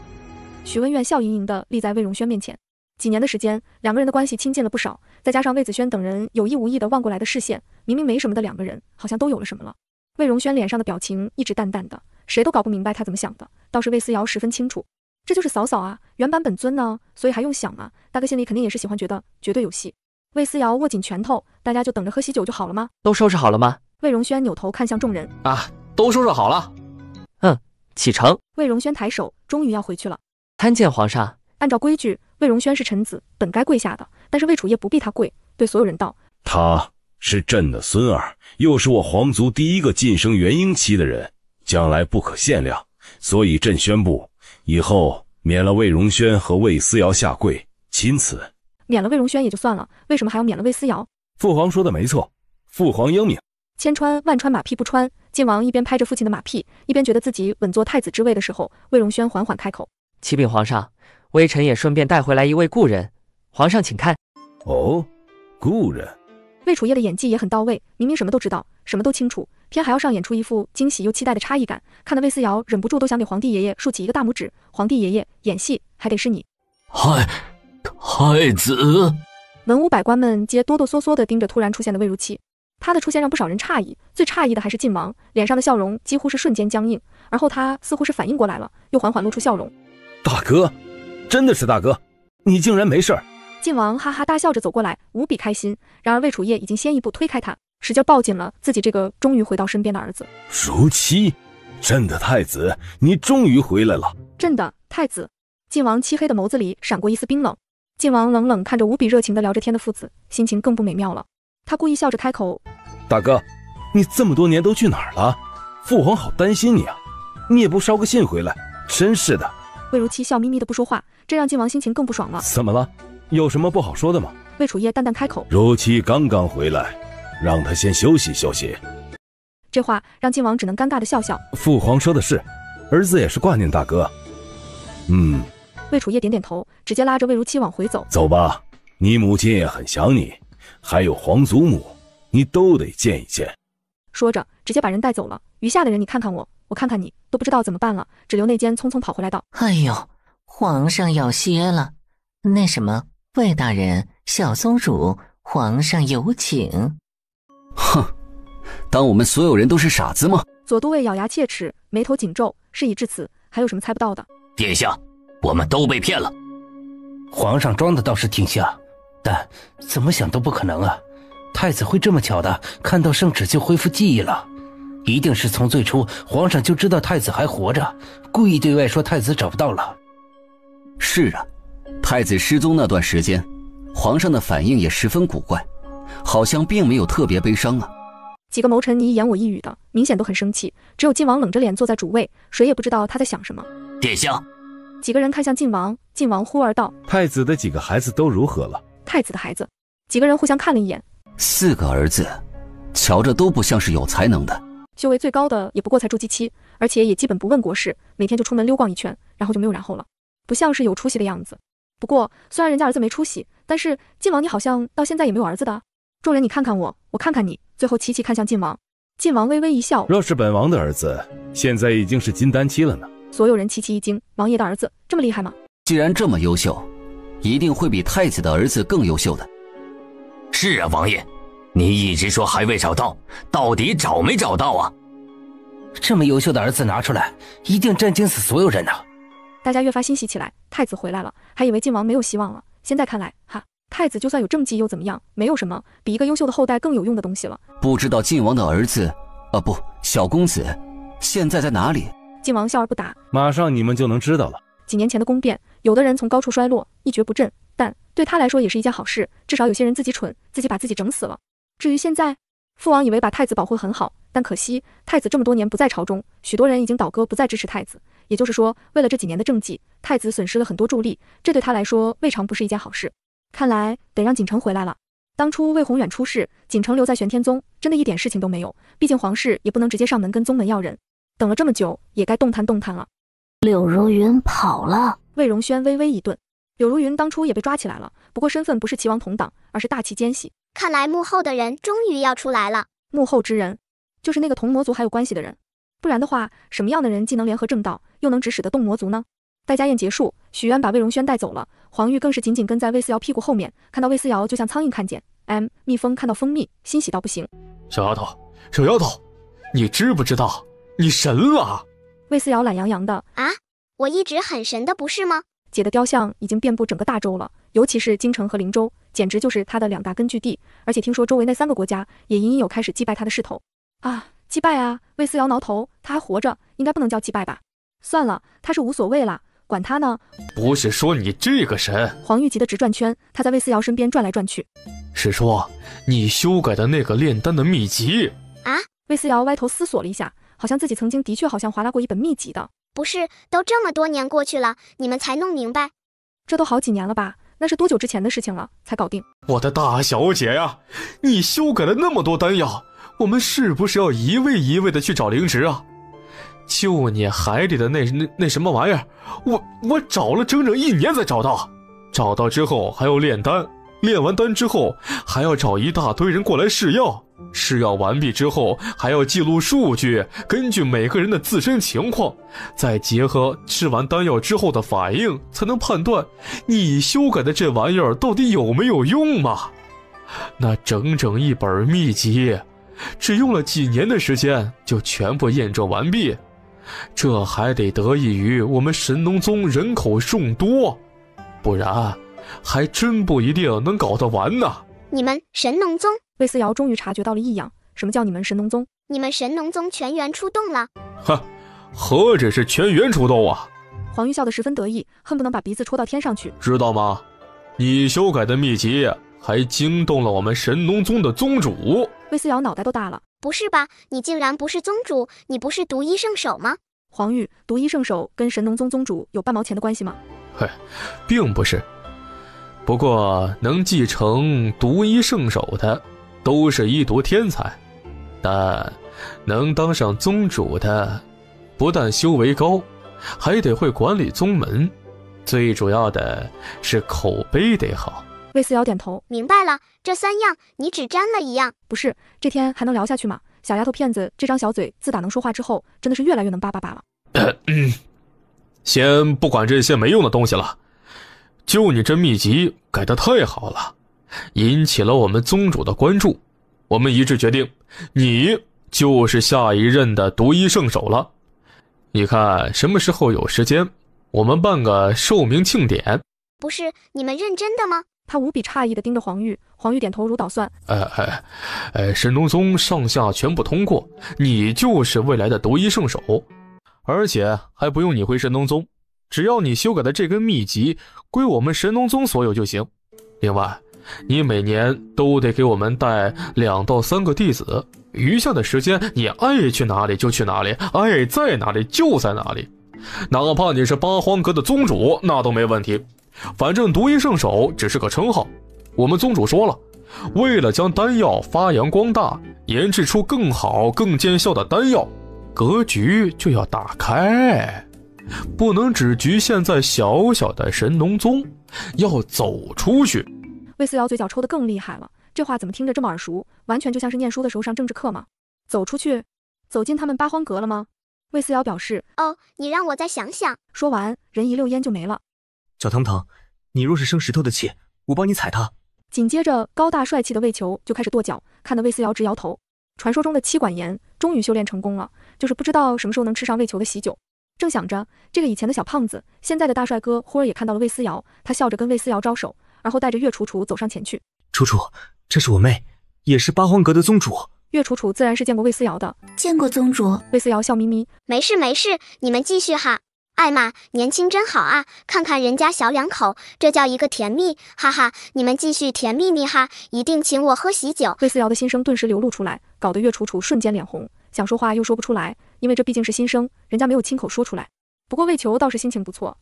许文苑笑盈盈地立在魏荣轩面前。几年的时间，两个人的关系亲近了不少，再加上魏子轩等人有意无意地望过来的视线，明明没什么的两个人，好像都有了什么了。魏荣轩脸上的表情一直淡淡的，谁都搞不明白他怎么想的，倒是魏思瑶十分清楚，这就是嫂嫂啊，原版本尊呢，所以还用想啊？大哥心里肯定也是喜欢，觉得绝对有戏。魏思瑶握紧拳头，大家就等着喝喜酒就好了吗？都收拾好了吗？魏荣轩扭头看向众人啊，都收拾好了。启程。魏荣轩抬手，终于要回去了。参见皇上。按照规矩，魏荣轩是臣子，本该跪下的，但是魏楚业不必他跪，对所有人道：他是朕的孙儿，又是我皇族第一个晋升元婴期的人，将来不可限量，所以朕宣布，以后免了魏荣轩和魏思瑶下跪，钦此。免了魏荣轩也就算了，为什么还要免了魏思瑶？父皇说的没错，父皇英明。千穿万穿马屁不穿。晋王一边拍着父亲的马屁，一边觉得自己稳坐太子之位的时候，魏荣轩缓缓开口：启禀皇上，微臣也顺便带回来一位故人，皇上请看。哦，故人。魏楚业的演技也很到位，明明什么都知道，什么都清楚，偏还要上演出一副惊喜又期待的差异感，看得魏思瑶忍不住都想给皇帝爷爷竖起一个大拇指。皇帝爷爷，演戏还得是你。太子。文武百官们皆哆哆嗦嗦地盯着突然出现的魏如期，他的出现让不少人诧异，最诧异的还是晋王，脸上的笑容几乎是瞬间僵硬，而后他似乎是反应过来了，又缓缓露出笑容。大哥，真的是大哥，你竟然没事儿。晋王哈哈大笑着走过来，无比开心。然而魏楚业已经先一步推开他，使劲抱紧了自己这个终于回到身边的儿子。如期，朕的太子，你终于回来了。朕的太子。晋王漆黑的眸子里闪过一丝冰冷。晋王冷冷看着无比热情的聊着天的父子，心情更不美妙了。他故意笑着开口：大哥，你这么多年都去哪儿了？父皇好担心你啊，你也不捎个信回来，真是的。魏如期笑眯眯的不说话，这让晋王心情更不爽了。怎么了？有什么不好说的吗？魏楚业淡淡开口：如期刚刚回来，让他先休息休息。这话让晋王只能尴尬的笑笑。父皇说的是，儿子也是挂念大哥。魏楚业点点头，直接拉着魏如期往回走。走吧，你母亲也很想你，还有皇祖母，你都得见一见。说着直接把人带走了。余下的人你看看我，我看看你，都不知道怎么办了，只留内奸匆匆跑回来道：哎呦，皇上要歇了，那什么，魏大人，小松鼠，皇上有请。哼，当我们所有人都是傻子吗？左都尉咬牙切齿，眉头紧皱。事已至此，还有什么猜不到的？殿下，我们都被骗了。皇上装的倒是挺像，但怎么想都不可能啊！太子会这么巧的看到圣旨就恢复记忆了？一定是从最初皇上就知道太子还活着，故意对外说太子找不到了。是啊，太子失踪那段时间，皇上的反应也十分古怪，好像并没有特别悲伤啊。几个谋臣你一言我一语的，明显都很生气，只有晋王冷着脸坐在主位，谁也不知道他在想什么。殿下。几个人看向晋王，晋王忽而道：太子的几个孩子都如何了？太子的孩子。几个人互相看了一眼，4个儿子，瞧着都不像是有才能的。修为最高的也不过才筑基期，而且也基本不问国事，每天就出门溜逛一圈，然后就没有然后了，不像是有出息的样子。不过虽然人家儿子没出息，但是晋王你好像到现在也没有儿子的。众人你看看我，我看看你，最后齐齐看向晋王。晋王微微一笑：若是本王的儿子，现在已经是金丹期了呢。所有人齐齐一惊，王爷的儿子这么厉害吗？既然这么优秀，一定会比太子的儿子更优秀的。是啊，王爷，你一直说还未找到，到底找没找到啊？这么优秀的儿子拿出来，一定震惊死所有人啊！大家越发欣喜起来，太子回来了，还以为晋王没有希望了，现在看来，哈，太子就算有政绩又怎么样？没有什么比一个优秀的后代更有用的东西了。不知道晋王的儿子，不，小公子，现在在哪里？晋王笑而不答。马上你们就能知道了。几年前的宫变，有的人从高处摔落，一蹶不振，但对他来说也是一件好事，至少有些人自己蠢，自己把自己整死了。至于现在，父王以为把太子保护很好，但可惜太子这么多年不在朝中，许多人已经倒戈，不再支持太子。也就是说，为了这几年的政绩，太子损失了很多助力，这对他来说未尝不是一件好事。看来得让锦城回来了。当初魏宏远出事，锦城留在玄天宗，真的一点事情都没有。毕竟皇室也不能直接上门跟宗门要人。等了这么久，也该动弹动弹了。柳如云跑了。魏荣轩微微一顿。柳如云当初也被抓起来了，不过身份不是齐王同党，而是大齐奸细。看来幕后的人终于要出来了。幕后之人，就是那个同魔族还有关系的人。不然的话，什么样的人既能联合正道，又能指使得动魔族呢？待家宴结束，许渊把魏荣轩带走了，黄玉更是紧紧跟在魏思瑶屁股后面，看到魏思瑶就像苍蝇看见蜜蜂看到蜂蜜，欣喜到不行。小丫头，你知不知道你神了？魏思瑶懒洋洋的啊，我一直很神的不是吗？姐的雕像已经遍布整个大洲了，尤其是京城和灵州，简直就是她的2大根据地。而且听说周围那3个国家也隐隐有开始祭拜她的势头。啊，祭拜啊！魏思瑶挠头，她还活着，应该不能叫祭拜吧？算了，她是无所谓啦，管她呢。不是说你这个神。黄玉急得直转圈，他在魏思瑶身边转来转去。是说你修改的那个炼丹的秘籍啊？魏思瑶歪头思索了一下，好像自己曾经的确好像划拉过一本秘籍的。不是，都这么多年过去了，你们才弄明白？这都好几年了吧？那是多久之前的事情了，才搞定？我的大小姐呀，你修改了那么多丹药，我们是不是要一位一位的去找灵植啊？就你海里的那什么玩意儿，我找了整整1年才找到，找到之后还要炼丹，炼完丹之后还要找一大堆人过来试药，试药完毕之后还要记录数据，根据每个人的自身情况，再结合吃完丹药之后的反应，才能判断你修改的这玩意儿到底有没有用嘛。那整整一本秘籍，只用了几年的时间就全部验证完毕，这还得得益于我们神农宗人口众多，不然还真不一定能搞得完呢。你们神农宗？魏思瑶终于察觉到了异样。什么叫你们神农宗？你们神农宗全员出动了。哼，何止是全员出动啊！黄玉笑得十分得意，恨不能把鼻子戳到天上去。知道吗？你修改的秘籍还惊动了我们神农宗的宗主。魏思瑶脑袋都大了。不是吧，你竟然不是宗主，你不是独一圣手吗？黄玉，独一圣手跟神农宗宗主有半毛钱的关系吗？嘿，并不是。不过能继承独一圣手的都是医毒天才，但能当上宗主的不但修为高，还得会管理宗门，最主要的是口碑得好。魏思瑶点头，明白了，这3样你只沾了1样。不是，这天还能聊下去吗？小丫头片子这张小嘴自打能说话之后，真的是越来越能叭叭叭了。先不管这些没用的东西了，就你这秘籍改得太好了，引起了我们宗主的关注，我们一致决定，你就是下一任的独一圣手了。你看什么时候有时间，我们办个寿名庆典。不是，你们认真的吗？他无比诧异地盯着黄玉，黄玉点头如捣蒜。神农宗上下全部通过，你就是未来的独一圣手，而且还不用你回神农宗，只要你修改的这根秘籍归我们神农宗所有就行。另外，你每年都得给我们带2到3个弟子，余下的时间你爱去哪里就去哪里，爱在哪里就在哪里，哪怕你是八荒阁的宗主那都没问题。反正独一圣手只是个称号，我们宗主说了，为了将丹药发扬光大，研制出更好更见效的丹药，格局就要打开，不能只局限在小小的神农宗，要走出去。魏思瑶嘴角抽得更厉害了，这话怎么听着这么耳熟，完全就像是念书的时候上政治课嘛。走出去，走进他们八荒阁了吗？魏思瑶表示，哦，你让我再想想。说完，人一溜烟就没了。小腾腾，你若是生石头的气，我帮你踩它。紧接着，高大帅气的魏球就开始跺脚，看得魏思瑶直摇头。传说中的妻管严终于修炼成功了，就是不知道什么时候能吃上魏球的喜酒。正想着，这个以前的小胖子，现在的大帅哥忽而也看到了魏思瑶，他笑着跟魏思瑶招手，然后带着岳楚楚走上前去。楚楚，这是我妹，也是八荒阁的宗主。岳楚楚自然是见过魏思瑶的，见过宗主。魏思瑶笑眯眯，没事没事，你们继续哈。艾玛，年轻真好啊，看看人家小2口，这叫一个甜蜜，哈哈，你们继续甜蜜蜜哈，一定请我喝喜酒。魏思瑶的心声顿时流露出来，搞得岳楚楚瞬间脸红，想说话又说不出来，因为这毕竟是心声，人家没有亲口说出来。不过魏球倒是心情不错，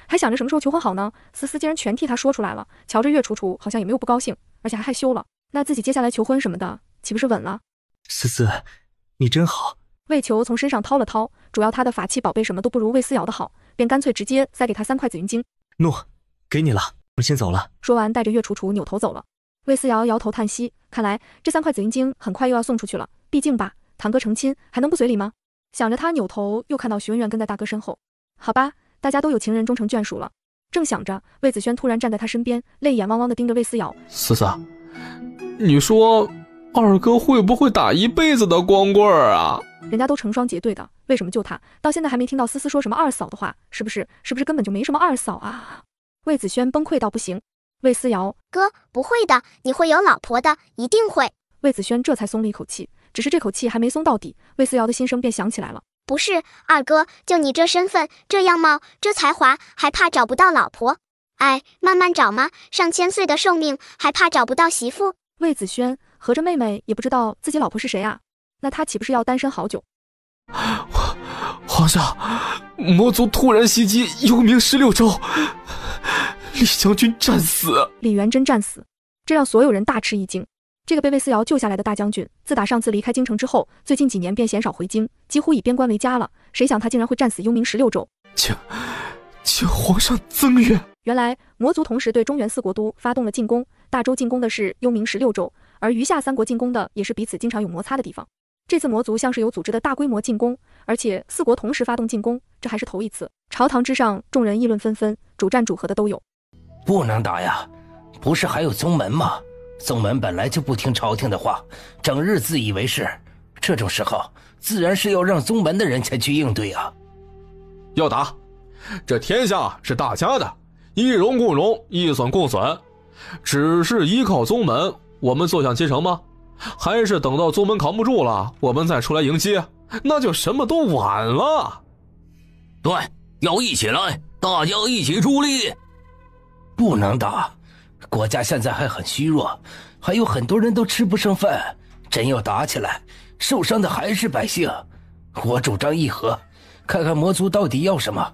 还想着什么时候求婚好呢。思思竟然全替他说出来了，瞧着岳楚楚好像也没有不高兴，而且还害羞了。那自己接下来求婚什么的，岂不是稳了？思思，你真好。魏球从身上掏了掏，主要他的法器宝贝什么都不如魏思瑶的好，便干脆直接塞给他3块紫云晶。诺，给你了，我们先走了。说完，带着岳楚楚扭头走了。魏思瑶摇头叹息，看来这3块紫云晶很快又要送出去了，毕竟吧，堂哥成亲还能不随礼吗？想着他扭头，又看到徐媛媛跟在大哥身后。好吧，大家都有情人终成眷属了。正想着，魏子轩突然站在他身边，泪眼汪汪地盯着魏思瑶。思思，你说二哥会不会打一辈子的光棍啊？人家都成双结对的，为什么就他到现在还没听到思思说什么二嫂的话？是不是根本就没什么二嫂啊？魏子轩崩溃到不行。魏思瑶，哥，不会的，你会有老婆的，一定会。魏子轩这才松了一口气，只是这口气还没松到底，魏思瑶的心声便响起来了。不是，二哥，就你这身份，这样貌，这才华，还怕找不到老婆？哎，慢慢找嘛，上千岁的寿命，还怕找不到媳妇？魏子轩合着妹妹也不知道自己老婆是谁啊？那他岂不是要单身好久？皇上，魔族突然袭击幽冥16州，李将军战死。李元真战死，这让所有人大吃一惊。这个被魏思瑶救下来的大将军，自打上次离开京城之后，最近几年便鲜少回京，几乎以边关为家了。谁想他竟然会战死幽冥16州？请皇上增援。原来魔族同时对中原4国都发动了进攻，大周进攻的是幽冥16州，而余下3国进攻的也是彼此经常有摩擦的地方。这次魔族像是有组织的大规模进攻，而且4国同时发动进攻，这还是头一次。朝堂之上，众人议论纷纷，主战主和的都有。不能打呀，不是还有宗门吗？宗门本来就不听朝廷的话，整日自以为是，这种时候自然是要让宗门的人前去应对啊。要打，这天下是大家的，一荣共荣，一损共损。只是依靠宗门，我们坐享其成吗？还是等到宗门扛不住了，我们再出来迎接，那就什么都晚了。对，要一起来，大家一起出力。不能打，国家现在还很虚弱，还有很多人都吃不上饭，真要打起来，受伤的还是百姓。我主张议和，看看魔族到底要什么，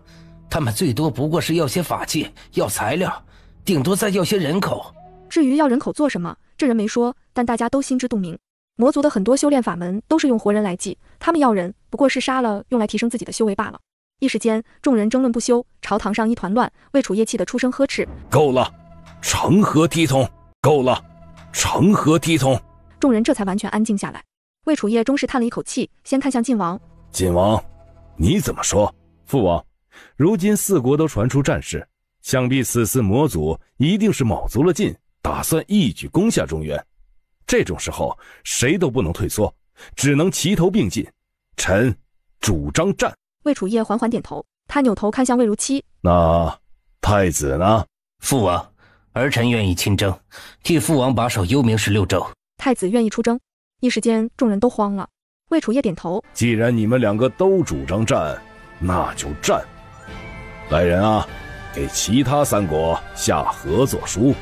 他们最多不过是要些法器，要材料，顶多再要些人口。至于要人口做什么，这人没说，但大家都心知肚明。魔族的很多修炼法门都是用活人来祭，他们要人不过是杀了用来提升自己的修为罢了。一时间众人争论不休，朝堂上一团乱。魏楚业气得出声呵斥：够了，成何体统！够了，成何体统！众人这才完全安静下来。魏楚业终是叹了一口气，先看向晋王。晋王，你怎么说？父王，如今4国都传出战事，想必此次魔族一定是卯足了劲，打算一举攻下中原。这种时候谁都不能退缩，只能齐头并进。臣主张战。魏楚业缓缓点头，他扭头看向魏如期。那太子呢？父王，儿臣愿意亲征，替父王把守幽冥16州。太子愿意出征？一时间众人都慌了。魏楚业点头，既然你们2个都主张战，那就战。来人啊，给其他3国下合作书。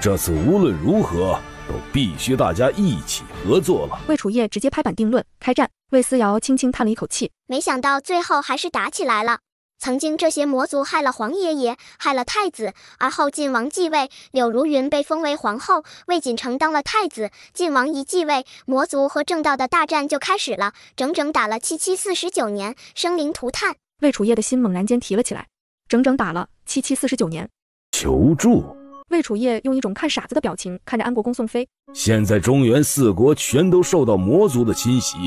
这次无论如何都必须大家一起合作了。魏楚业直接拍板定论，开战。魏思瑶轻轻叹了一口气，没想到最后还是打起来了。曾经这些魔族害了皇爷爷，害了太子，而后晋王继位，柳如云被封为皇后，魏锦成当了太子。晋王一继位，魔族和正道的大战就开始了，整整打了7749年，生灵涂炭。魏楚业的心猛然间提了起来，整整打了7749年。求助。魏楚业用一种看傻子的表情看着安国公宋飞。现在中原4国全都受到魔族的侵袭，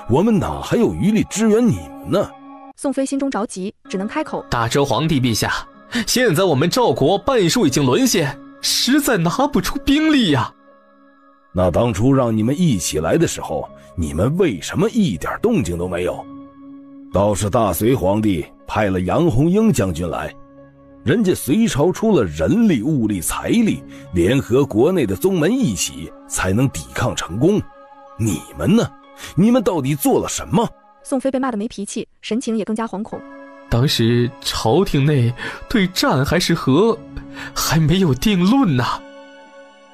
我们哪还有余力支援你们呢？宋飞心中着急，只能开口：大周皇帝陛下，现在我们赵国半数已经沦陷，实在拿不出兵力呀。那当初让你们一起来的时候，你们为什么一点动静都没有？倒是大隋皇帝派了杨红英将军来，人家隋朝出了人力、物力、财力，联合国内的宗门一起，才能抵抗成功。你们呢？你们到底做了什么？宋飞被骂得没脾气，神情也更加惶恐。当时朝廷内对战还是和还没有定论呢。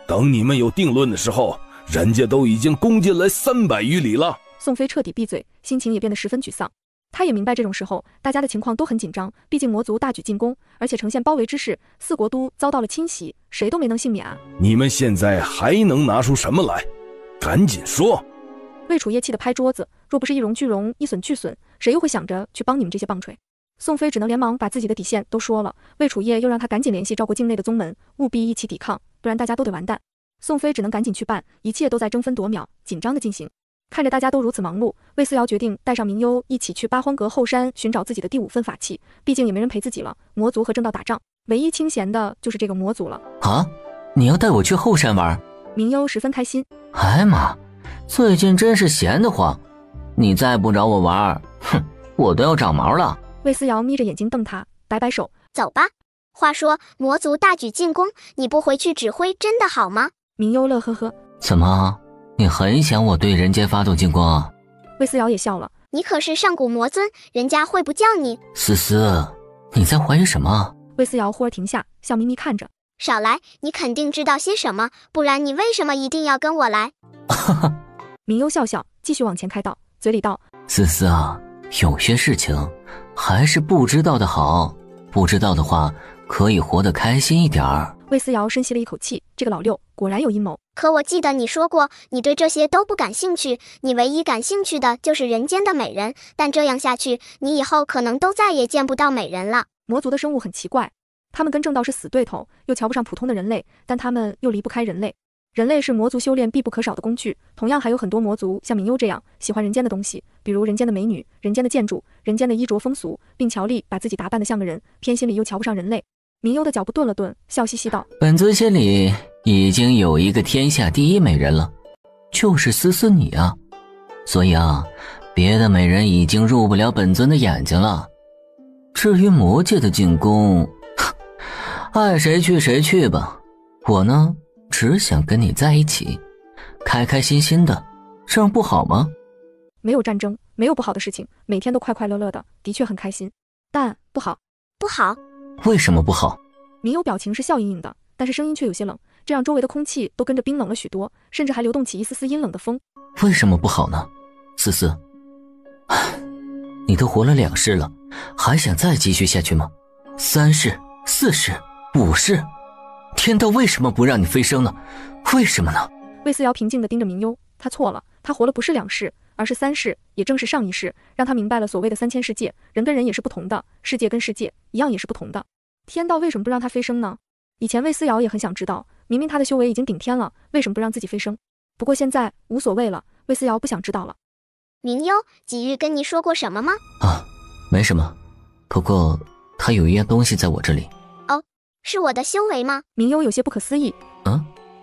等你们有定论的时候，人家都已经攻进来300余里了。宋飞彻底闭嘴，心情也变得十分沮丧。他也明白这种时候大家的情况都很紧张，毕竟魔族大举进攻，而且呈现包围之势，4国都遭到了侵袭，谁都没能幸免啊。你们现在还能拿出什么来？赶紧说！魏楚业气得拍桌子，若不是一荣俱荣，一损俱损，谁又会想着去帮你们这些棒槌？宋飞只能连忙把自己的底线都说了，魏楚业又让他赶紧联系赵国境内的宗门，务必一起抵抗，不然大家都得完蛋。宋飞只能赶紧去办，一切都在争分夺秒，紧张的进行。看着大家都如此忙碌，魏思瑶决定带上明幽一起去八荒阁后山寻找自己的第5份法器，毕竟也没人陪自己了。魔族和正道打仗，唯一清闲的就是这个魔族了。啊，你要带我去后山玩？明幽十分开心。哎妈，最近真是闲得慌，你再不找我玩，哼，我都要长毛了。魏思瑶眯着眼睛瞪他，摆摆手，走吧。话说魔族大举进攻，你不回去指挥真的好吗？明幽乐呵呵，怎么？你很想我对人间发动进攻啊？魏思瑶也笑了，你可是上古魔尊，人家会不叫你？思思，你在怀疑什么？魏思瑶忽而停下，笑眯眯看着。少来，你肯定知道些什么，不然你为什么一定要跟我来？明幽笑笑，继续往前开道，嘴里道：思思啊，有些事情还是不知道的好，不知道的话可以活得开心一点儿。魏思瑶深吸了一口气，这个老六果然有阴谋。可我记得你说过，你对这些都不感兴趣，你唯一感兴趣的就是人间的美人，但这样下去，你以后可能都再也见不到美人了。魔族的生物很奇怪，他们跟正道是死对头，又瞧不上普通的人类，但他们又离不开人类。人类是魔族修炼必不可少的工具，同样还有很多魔族像明幽这样喜欢人间的东西，比如人间的美女、人间的建筑、人间的衣着风俗，并乔丽把自己打扮得像个人，偏心里又瞧不上人类。明幽的脚步顿了顿，笑嘻嘻道：本尊心里已经有一个天下第一美人了，就是思思你啊，所以啊，别的美人已经入不了本尊的眼睛了。至于魔界的进攻，爱谁去谁去吧，我呢只想跟你在一起，开开心心的，这样不好吗？没有战争，没有不好的事情，每天都快快乐乐的，的确很开心，但不好。不好？为什么不好？明幽表情是笑盈盈的，但是声音却有些冷，这让周围的空气都跟着冰冷了许多，甚至还流动起一丝丝阴冷的风。为什么不好呢？思思，你都活了2世了，还想再继续下去吗？3世、4世、5世，天道为什么不让你飞升呢？为什么呢？魏思瑶平静地盯着明幽，他错了，他活了不是2世，而是3世，也正是上一世，让他明白了所谓的3000世界，人跟人也是不同的，世界跟世界一样也是不同的。天道为什么不让他飞升呢？以前魏思瑶也很想知道，明明他的修为已经顶天了，为什么不让自己飞升？不过现在无所谓了，魏思瑶不想知道了。明幽，几日跟你说过什么吗？啊，没什么，不过他有一样东西在我这里。哦，是我的修为吗？明幽有些不可思议。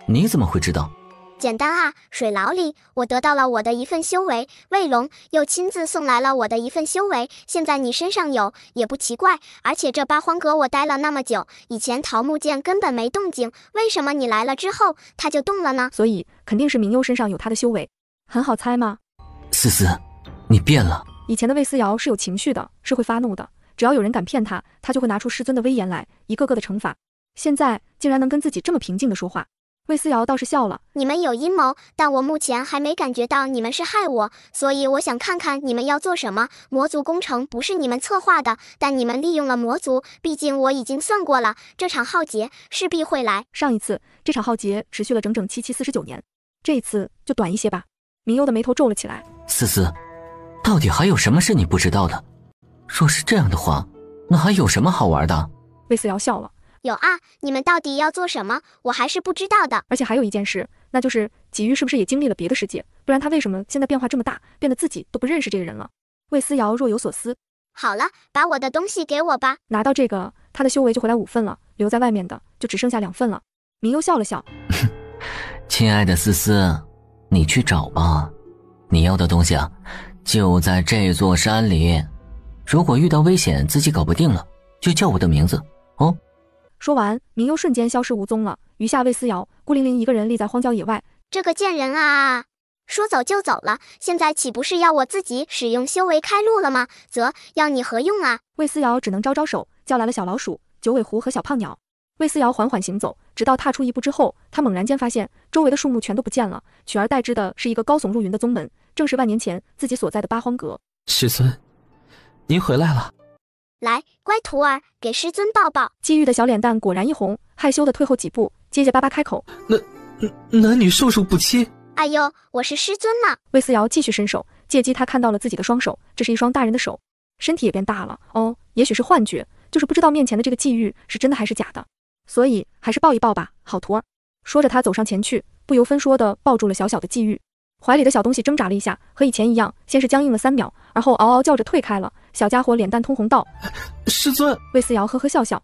你怎么会知道？简单啊，水牢里我得到了我的一份修为，卫龙又亲自送来了我的一份修为，现在你身上有也不奇怪，而且这八荒阁我待了那么久，以前桃木剑根本没动静，为什么你来了之后它就动了呢？所以肯定是明幽身上有他的修为，很好猜吗？思思，你变了。以前的魏思瑶是有情绪的，是会发怒的，只要有人敢骗他，他就会拿出师尊的威严来，一个个的惩罚。现在竟然能跟自己这么平静的说话。魏思瑶倒是笑了，你们有阴谋，但我目前还没感觉到你们是害我，所以我想看看你们要做什么。魔族攻城不是你们策划的，但你们利用了魔族，毕竟我已经算过了，这场浩劫势必会来。上一次这场浩劫持续了整整7749年，这一次就短一些吧。明幽的眉头皱了起来。思思，到底还有什么是你不知道的？若是这样的话，那还有什么好玩的？魏思瑶笑了。有啊，你们到底要做什么？我还是不知道的。而且还有一件事，那就是鲫鱼是不是也经历了别的世界？不然他为什么现在变化这么大，变得自己都不认识这个人了？魏思瑶若有所思。好了，把我的东西给我吧。拿到这个，他的修为就回来5份了，留在外面的就只剩下2份了。明幽笑了笑。亲爱的思思，你去找吧，你要的东西啊，就在这座山里。如果遇到危险自己搞不定了，就叫我的名字哦。说完，明幽瞬间消失无踪了，余下魏思瑶孤零零一个人立在荒郊野外。这个贱人啊！说走就走了，现在岂不是要我自己使用修为开路了吗？啧，要你何用啊？魏思瑶只能招招手，叫来了小老鼠、九尾狐和小胖鸟。魏思瑶缓缓行走，直到踏出一步之后，他猛然间发现周围的树木全都不见了，取而代之的是一个高耸入云的宗门，正是万年前自己所在的八荒阁。师尊，您回来了。来，乖徒儿，给师尊抱抱。季玉的小脸蛋果然一红，害羞的退后几步，结结巴巴开口：男女授受不亲。哎呦，我是师尊了。魏思瑶继续伸手，借机他看到了自己的双手，这是一双大人的手，身体也变大了。哦，也许是幻觉，就是不知道面前的这个季玉是真的还是假的。所以还是抱一抱吧，好徒儿。说着，他走上前去，不由分说地抱住了小小的季玉。怀里的小东西挣扎了一下，和以前一样，先是僵硬了3秒，而后嗷嗷叫着退开了。小家伙脸蛋通红道：“师尊。”魏思瑶呵呵笑笑，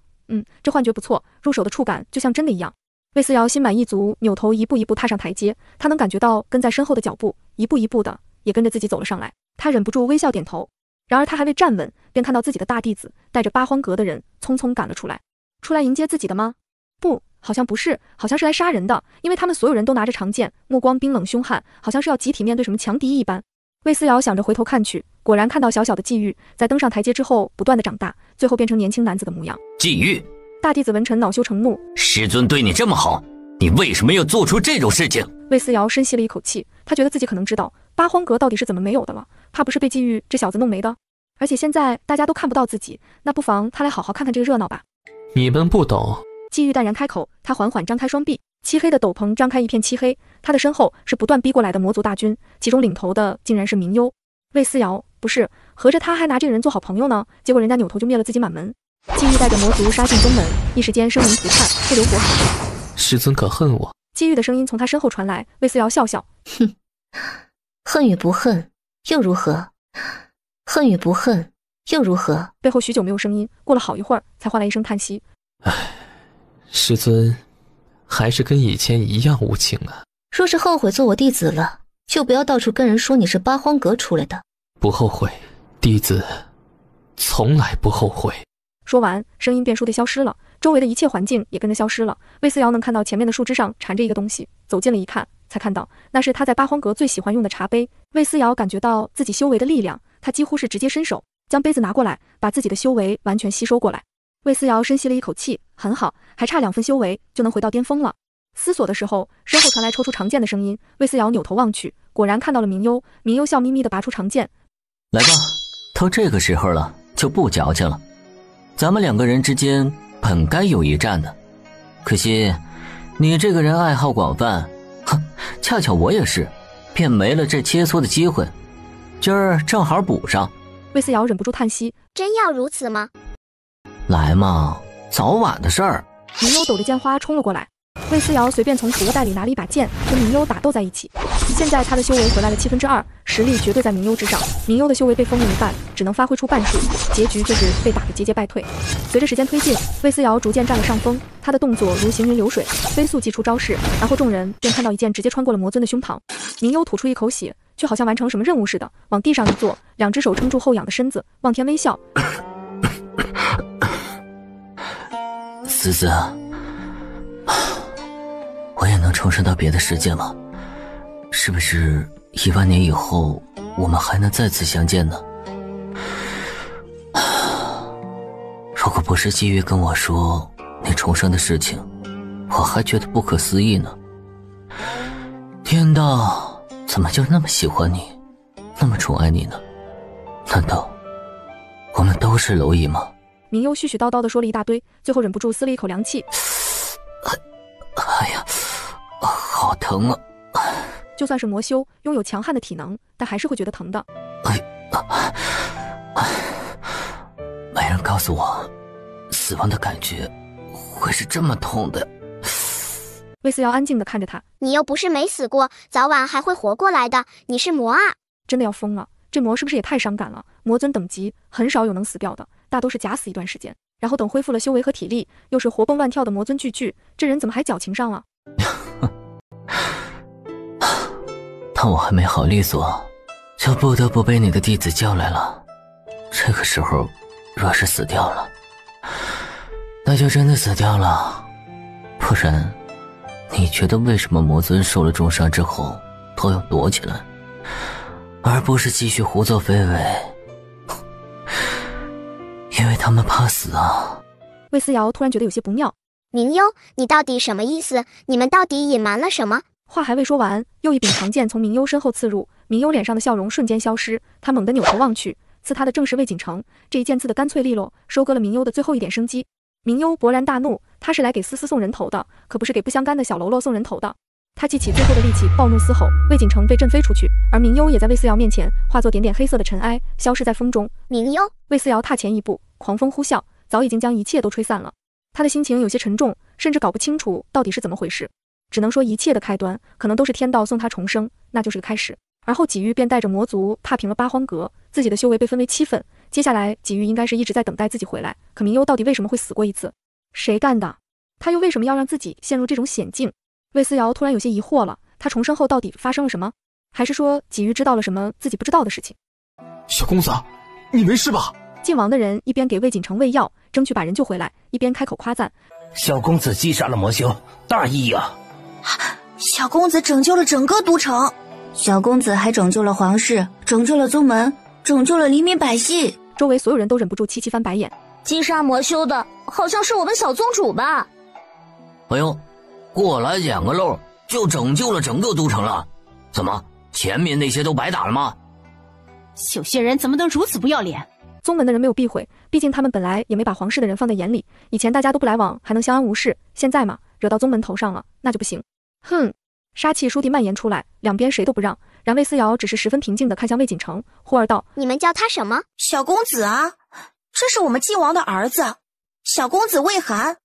这幻觉不错，入手的触感就像真的一样。魏思瑶心满意足，扭头一步一步踏上台阶，他能感觉到跟在身后的脚步一步一步的也跟着自己走了上来。他忍不住微笑点头。然而他还未站稳，便看到自己的大弟子带着八荒阁的人匆匆赶了出来。出来迎接自己的吗？不，好像不是，好像是来杀人的，因为他们所有人都拿着长剑，目光冰冷凶悍，好像是要集体面对什么强敌一般。魏思瑶想着回头看去，果然看到小小的季玉在登上台阶之后不断的长大，最后变成年轻男子的模样。季玉，大弟子闻陈恼羞成怒，师尊对你这么好，你为什么要做出这种事情？魏思瑶深吸了一口气，他觉得自己可能知道八荒阁到底是怎么没有的了，怕不是被季玉这小子弄没的。而且现在大家都看不到自己，那不妨他来好好看看这个热闹吧。你们不懂。季玉淡然开口，他缓缓张开双臂，漆黑的斗篷张开一片漆黑，他的身后是不断逼过来的魔族大军，其中领头的竟然是明幽。魏思瑶，不是，合着他还拿这个人做好朋友呢，结果人家扭头就灭了自己满门。季玉带着魔族杀进宗门，一时间生灵涂炭，不留活口。师尊可恨我？季玉的声音从他身后传来，魏思瑶笑笑，哼，恨与不恨又如何？恨与不恨又如何？背后许久没有声音，过了好一会儿才换来一声叹息。唉，师尊还是跟以前一样无情啊。若是后悔做我弟子了，就不要到处跟人说你是八荒阁出来的。不后悔，弟子从来不后悔。说完，声音便倏地消失了，周围的一切环境也跟着消失了。魏思瑶能看到前面的树枝上缠着一个东西，走近了一看，才看到那是他在八荒阁最喜欢用的茶杯。魏思瑶感觉到自己修为的力量，他几乎是直接伸手将杯子拿过来，把自己的修为完全吸收过来。魏思瑶深吸了一口气，很好，还差2分修为就能回到巅峰了。思索的时候，身后传来抽出长剑的声音。魏思瑶扭头望去，果然看到了明幽。明幽笑眯眯地拔出长剑，来吧，都这个时候了，就不矫情了。咱们2个人之间本该有一战的，可惜你这个人爱好广泛，哼，恰巧我也是，便没了这切磋的机会。今儿正好补上。魏思瑶忍不住叹息，真要如此吗？来嘛，早晚的事儿。明幽抖着剑花冲了过来，魏思瑶随便从储物袋里拿了一把剑，跟明幽打斗在一起。现在他的修为回来了2/7，实力绝对在明幽之上。明幽的修为被封了一半，只能发挥出半数，结局就是被打得节节败退。随着时间推进，魏思瑶逐渐占了上风，他的动作如行云流水，飞速祭出招式，然后众人便看到一剑直接穿过了魔尊的胸膛。明幽吐出一口血，却好像完成什么任务似的，往地上一坐，2只手撑住后仰的身子，望天微笑。思思，我也能重生到别的世界了，是不是1万年以后我们还能再次相见呢？如果不是季玉跟我说你重生的事情，我还觉得不可思议呢。天道怎么就那么喜欢你，那么宠爱你呢？难道我们都是蝼蚁吗？明幽絮絮叨叨地说了一大堆，最后忍不住撕了一口凉气。哎呀，好疼啊！就算是魔修，拥有强悍的体能，但还是会觉得疼的。没人告诉我，死亡的感觉会是这么痛的。魏思瑶安静地看着他，你又不是没死过，早晚还会活过来的。你是魔啊！真的要疯了，这魔是不是也太伤感了？魔尊等级很少有能死掉的，大都是假死一段时间，然后等恢复了修为和体力，又是活蹦乱跳的魔尊巨巨，这人怎么还矫情上了？但我还没好利索，就不得不被你的弟子叫来了。这个时候若是死掉了，那就真的死掉了。不然你觉得为什么魔尊受了重伤之后都要躲起来，而不是继续胡作非为？因为他们怕死啊。魏思瑶突然觉得有些不妙，明幽，你到底什么意思？你们到底隐瞒了什么？话还未说完，又一柄长剑从明幽身后刺入，明幽脸上的笑容瞬间消失，他猛地扭头望去，刺他的正是魏锦城。这一剑刺得干脆利落，收割了明幽的最后一点生机。明幽勃然大怒，他是来给思思送人头的，可不是给不相干的小喽啰送人头的。他记起最后的力气，暴怒嘶吼，魏锦城被震飞出去，而明幽也在魏思瑶面前化作点点黑色的尘埃，消失在风中。明幽，魏思瑶踏前一步，狂风呼啸，早已经将一切都吹散了。他的心情有些沉重，甚至搞不清楚到底是怎么回事。只能说一切的开端可能都是天道送他重生，那就是个开始。而后纪玉便带着魔族踏平了八荒阁，自己的修为被分为7份。接下来纪玉应该是一直在等待自己回来，可明幽到底为什么会死过一次？谁干的？他又为什么要让自己陷入这种险境？魏思瑶突然有些疑惑了，他重生后到底发生了什么？还是说纪玉知道了什么自己不知道的事情？小公子，你没事吧？晋王的人一边给魏锦城喂药，争取把人救回来，一边开口夸赞：小公子击杀了魔修，大义啊！小公子拯救了整个都城，小公子还拯救了皇室，拯救了宗门，拯救了黎民百姓。周围所有人都忍不住齐齐翻白眼。击杀魔修的好像是我们小宗主吧？哎呦，过来捡个漏就拯救了整个都城了，怎么前面那些都白打了吗？有些人怎么能如此不要脸？宗门的人没有避讳，毕竟他们本来也没把皇室的人放在眼里，以前大家都不来往还能相安无事，现在嘛，惹到宗门头上了那就不行。哼，杀气倏地蔓延出来，两边谁都不让。然魏思瑶只是十分平静地看向魏锦城，忽而道：你们叫他什么？小公子啊，这是我们晋王的儿子，小公子魏寒。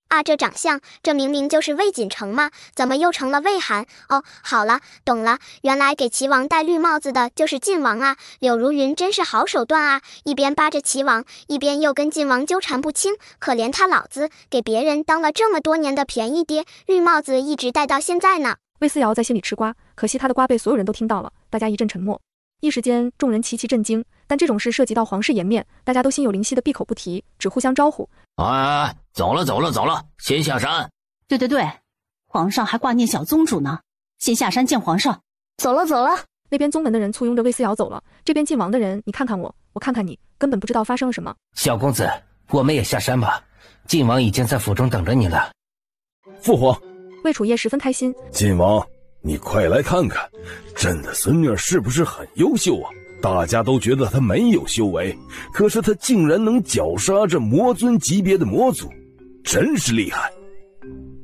啊，这长相，这明明就是魏锦城嘛，怎么又成了魏寒？哦，好了，懂了，原来给齐王戴绿帽子的就是晋王啊！柳如云真是好手段啊，一边扒着齐王，一边又跟晋王纠缠不清，可怜他老子给别人当了这么多年的便宜爹，绿帽子一直戴到现在呢。魏思瑶在心里吃瓜，可惜他的瓜被所有人都听到了，大家一阵沉默。一时间，众人齐齐震惊，但这种事涉及到皇室颜面，大家都心有灵犀的闭口不提，只互相招呼。哎，走了，先下山。对，皇上还挂念小宗主呢，先下山见皇上。走了。那边宗门的人簇拥着魏思瑶走了，这边晋王的人，你看看我，我看看你，根本不知道发生了什么。小公子，我们也下山吧，晋王已经在府中等着你了。父皇，魏楚夜十分开心。晋王，你快来看看，朕的孙女是不是很优秀啊？大家都觉得她没有修为，可是她竟然能绞杀这魔尊级别的魔族，真是厉害。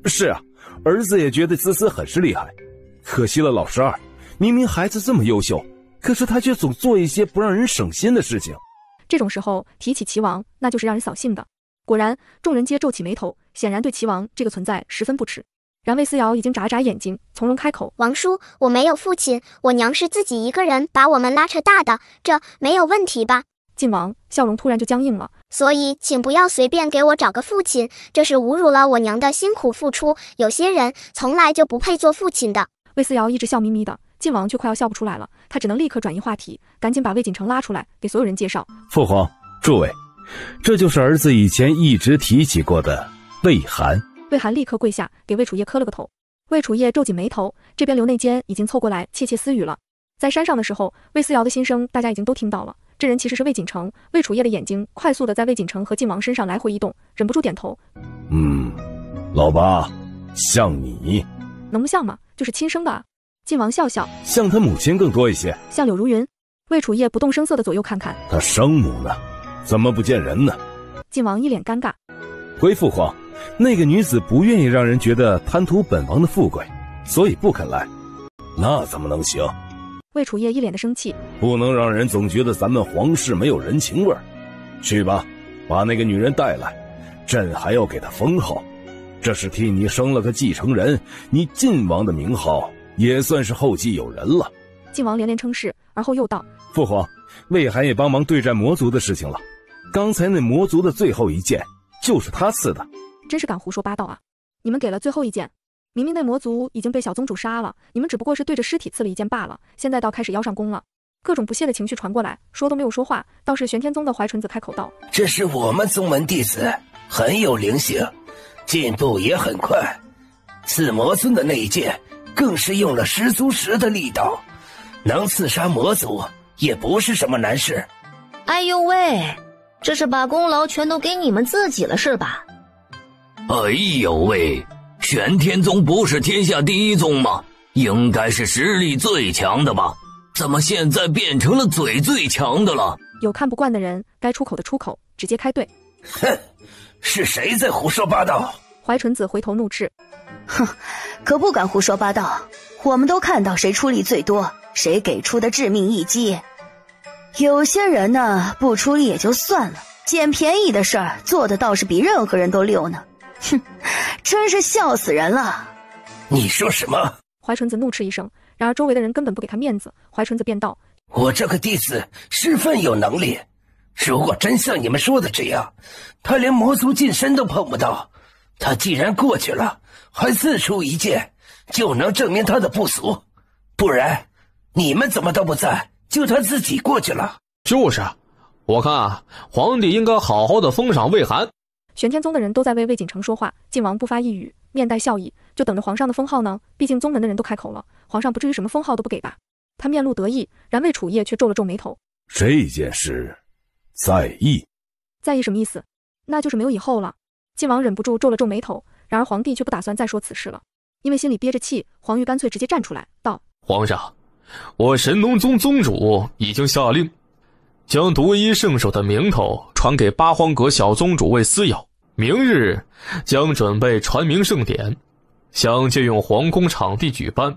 是啊，儿子也觉得思思很是厉害，可惜了老十二，明明孩子这么优秀，可是他却总做一些不让人省心的事情。这种时候提起齐王，那就是让人扫兴的。果然，众人皆皱起眉头，显然对齐王这个存在十分不耻。然魏思瑶已经眨眨眼睛，从容开口：王叔，我没有父亲，我娘是自己一个人把我们拉扯大的，这没有问题吧？晋王笑容突然就僵硬了，所以请不要随便给我找个父亲，这是侮辱了我娘的辛苦付出，有些人从来就不配做父亲的。魏思瑶一直笑眯眯的，晋王却快要笑不出来了，他只能立刻转移话题，赶紧把魏锦城拉出来，给所有人介绍。父皇，诸位，这就是儿子以前一直提起过的魏寒。魏寒立刻跪下，给魏楚夜磕了个头。魏楚夜皱紧眉头，这边刘内监已经凑过来窃窃私语了。在山上的时候，魏思瑶的心声大家已经都听到了，这人其实是魏锦城。魏楚夜的眼睛快速的在魏锦城和晋王身上来回移动，忍不住点头。老八，像你能不像吗？就是亲生的啊。晋王笑笑，像他母亲更多一些，像柳如云。魏楚夜不动声色的左右看看，他生母呢，怎么不见人呢？晋王一脸尴尬，回父皇，那个女子不愿意让人觉得贪图本王的富贵，所以不肯来。那怎么能行？魏楚夜一脸的生气，不能让人总觉得咱们皇室没有人情味儿。去吧，把那个女人带来，朕还要给她封号，这是替你生了个继承人，你晋王的名号也算是后继有人了。晋王连连称是，而后又道：父皇，魏寒也帮忙对战魔族的事情了，刚才那魔族的最后一剑就是他刺的。真是敢胡说八道啊！你们给了最后一剑，明明那魔族已经被小宗主杀了，你们只不过是对着尸体刺了一剑罢了，现在倒开始邀上弓了。各种不屑的情绪传过来，说都没有说话，倒是玄天宗的怀纯子开口道：这是我们宗门弟子，很有灵性，进步也很快，刺魔尊的那一剑更是用了10足10的力道，能刺杀魔族也不是什么难事。哎呦喂，这是把功劳全都给你们自己了是吧？哎呦喂，玄天宗不是天下第一宗吗？应该是实力最强的吧？怎么现在变成了嘴最强的了？有看不惯的人，该出口的出口，直接开队。哼，是谁在胡说八道？怀纯子回头怒斥：哼，可不敢胡说八道，我们都看到谁出力最多，谁给出的致命一击。有些人呢，不出力也就算了，捡便宜的事儿做的倒是比任何人都溜呢。哼，真是笑死人了。你说什么？怀纯子怒斥一声，然而周围的人根本不给他面子，怀纯子便道：我这个弟子十分有能力，如果真像你们说的这样，他连魔族近身都碰不到，他既然过去了，还自出一剑，就能证明他的不俗。不然你们怎么都不在，就他自己过去了。就是，我看啊，皇帝应该好好的封赏魏寒。玄天宗的人都在为魏锦城说话，晋王不发一语，面带笑意，就等着皇上的封号呢。毕竟宗门的人都开口了，皇上不至于什么封号都不给吧？他面露得意，然魏楚业却皱了皱眉头。这件事在意什么意思？那就是没有以后了。晋王忍不住皱了皱眉头，然而皇帝却不打算再说此事了，因为心里憋着气，黄玉干脆直接站出来道：皇上，我神农宗宗主已经下令，将独一圣手的名头传给八荒阁小宗主魏思瑶，明日将准备传名盛典，想借用皇宫场地举办，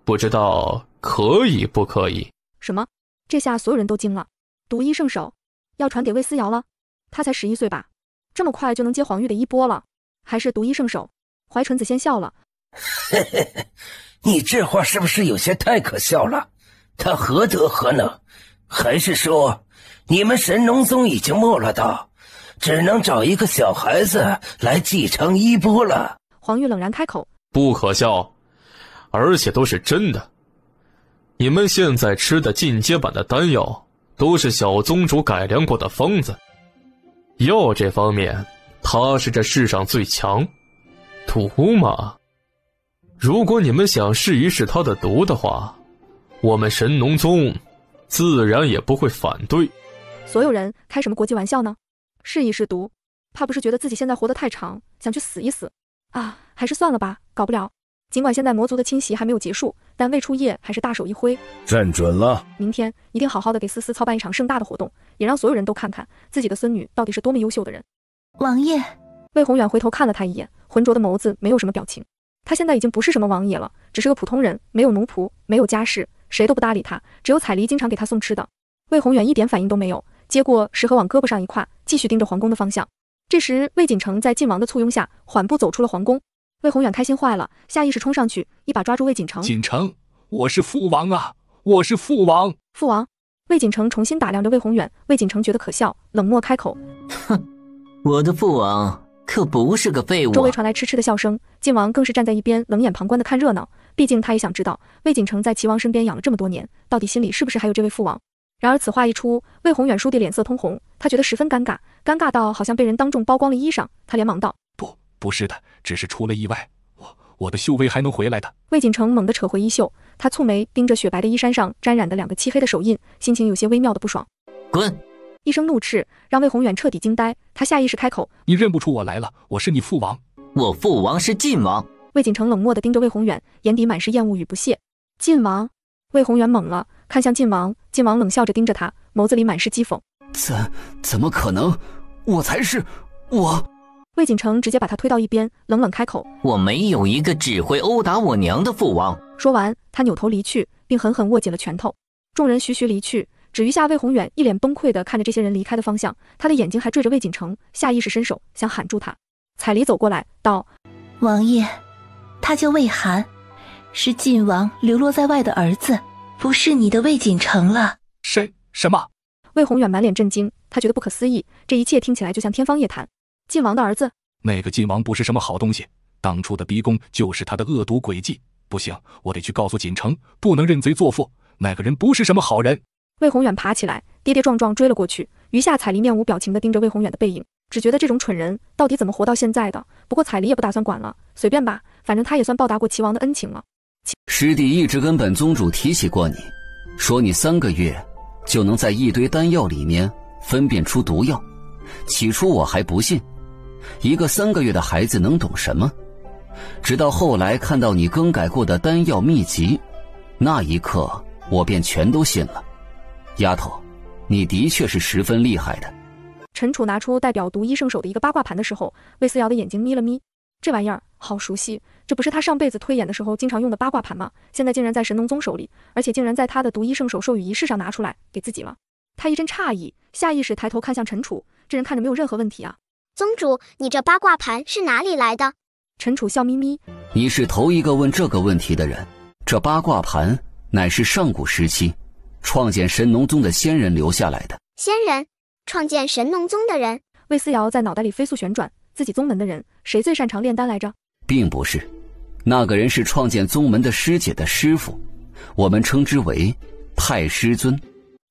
不知道可以不可以？什么？这下所有人都惊了。独一圣手要传给魏思瑶了？他才11岁吧，这么快就能接黄玉的衣钵了？还是独一圣手？怀纯子先笑了。嘿嘿嘿，你这话是不是有些太可笑了？他何德何能？还是说你们神农宗已经没落到只能找一个小孩子来继承衣钵了？黄玉冷然开口：不可笑，而且都是真的。你们现在吃的进阶版的丹药都是小宗主改良过的方子，药这方面他是这世上最强，毒嘛，如果你们想试一试他的毒的话，我们神农宗自然也不会反对。所有人开什么国际玩笑呢？试一试毒，怕不是觉得自己现在活得太长，想去死一死啊？还是算了吧，搞不了。尽管现在魔族的侵袭还没有结束，但魏初夜还是大手一挥，站准了，明天一定好好的给思思操办一场盛大的活动，也让所有人都看看自己的孙女到底是多么优秀的人。王爷，魏宏远回头看了他一眼，浑浊的眸子没有什么表情。他现在已经不是什么王爷了，只是个普通人，没有奴仆，没有家世，谁都不搭理他，只有彩梨经常给他送吃的。魏宏远一点反应都没有，接过食盒往胳膊上一挎，继续盯着皇宫的方向。这时魏锦城在晋王的簇拥下缓步走出了皇宫。魏宏远开心坏了，下意识冲上去一把抓住魏锦城。锦城，我是父王啊，我是父王。父王？魏锦城重新打量着魏宏远，魏锦城觉得可笑，冷漠开口：哼，我的父王可不是个废物。周围传来痴痴的笑声，晋王更是站在一边冷眼旁观的看热闹，毕竟他也想知道魏锦城在齐王身边养了这么多年，到底心里是不是还有这位父王。然而此话一出，魏宏远叔弟脸色通红，他觉得十分尴尬，尴尬到好像被人当众剥光了衣裳。他连忙道：不是的，只是出了意外，我的修为还能回来的。魏锦城猛地扯回衣袖，他蹙眉盯着雪白的衣衫上沾染的2个漆黑的手印，心情有些微妙的不爽。滚！一声怒斥让魏宏远彻底惊呆，他下意识开口：你认不出我来了？我是你父王。我父王是晋王。魏锦城冷漠地盯着魏宏远，眼底满是厌恶与不屑。晋王？魏宏远懵了，看向晋王，晋王冷笑着盯着他，眸子里满是讥讽。怎么可能？我才是我。魏锦城直接把他推到一边，冷冷开口：我没有一个只会殴打我娘的父王。说完，他扭头离去，并狠狠握紧了拳头。众人徐徐离去，只余下魏宏远一脸崩溃地看着这些人离开的方向，他的眼睛还坠着魏锦城，下意识伸手想喊住他。彩梨走过来道：王爷，他叫魏寒，是晋王流落在外的儿子，不是你的魏锦城了。什么？魏宏远满脸震惊，他觉得不可思议，这一切听起来就像天方夜谭。晋王的儿子？那个晋王不是什么好东西，当初的逼宫就是他的恶毒诡计。不行，我得去告诉锦城，不能认贼作父，那个人不是什么好人。魏宏远爬起来，跌跌撞撞追了过去。余下彩梨面无表情地盯着魏宏远的背影，只觉得这种蠢人到底怎么活到现在的。不过彩梨也不打算管了，随便吧，反正他也算报答过齐王的恩情了。师弟一直跟本宗主提起过你，说你3个月就能在一堆丹药里面分辨出毒药。起初我还不信，一个3个月的孩子能懂什么？直到后来看到你更改过的丹药秘籍，那一刻我便全都信了。丫头，你的确是十分厉害的。陈楚拿出代表独一圣手的一个八卦盘的时候，魏思瑶的眼睛眯了眯。这玩意儿好熟悉，这不是他上辈子推演的时候经常用的八卦盘吗？现在竟然在神农宗手里，而且竟然在他的独一圣手授予仪式上拿出来给自己了。他一阵诧异，下意识抬头看向陈楚，这人看着没有任何问题啊。宗主，你这八卦盘是哪里来的？陈楚笑眯眯，你是头一个问这个问题的人。这八卦盘乃是上古时期创建神农宗的仙人留下来的。仙人？创建神农宗的人？魏思瑶在脑袋里飞速旋转，自己宗门的人谁最擅长炼丹来着？并不是，那个人是创建宗门的师姐的师傅，我们称之为太师尊。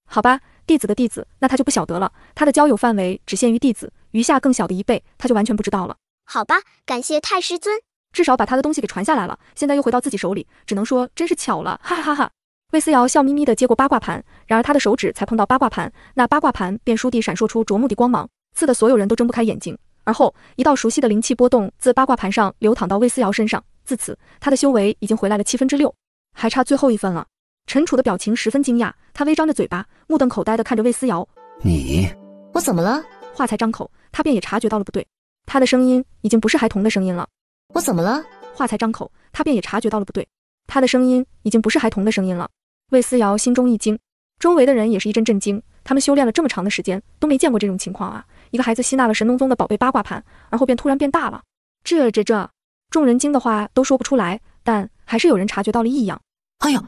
好吧，弟子的弟子，那他就不晓得了，他的交友范围只限于弟子，余下更小的一辈他就完全不知道了。好吧，感谢太师尊，至少把他的东西给传下来了，现在又回到自己手里，只能说真是巧了，哈哈哈哈。魏思瑶笑眯眯地接过八卦盘，然而他的手指才碰到八卦盘，那八卦盘便倏地闪烁出灼目的光芒，刺得所有人都睁不开眼睛。而后一道熟悉的灵气波动自八卦盘上流淌到魏思瑶身上，自此他的修为已经回来了6/7，还差最后1分了。陈楚的表情十分惊讶，他微张着嘴巴，目瞪口呆地看着魏思瑶。我怎么了？话才张口，他便也察觉到了不对，他的声音已经不是孩童的声音了。我怎么了？话才张口，他便也察觉到了不对，他的声音已经不是孩童的声音了。魏思瑶心中一惊，周围的人也是一阵震惊，他们修炼了这么长的时间，都没见过这种情况啊！一个孩子吸纳了神农宗的宝贝八卦盘，而后便突然变大了。这，众人惊的话都说不出来，但还是有人察觉到了异样。哎呦，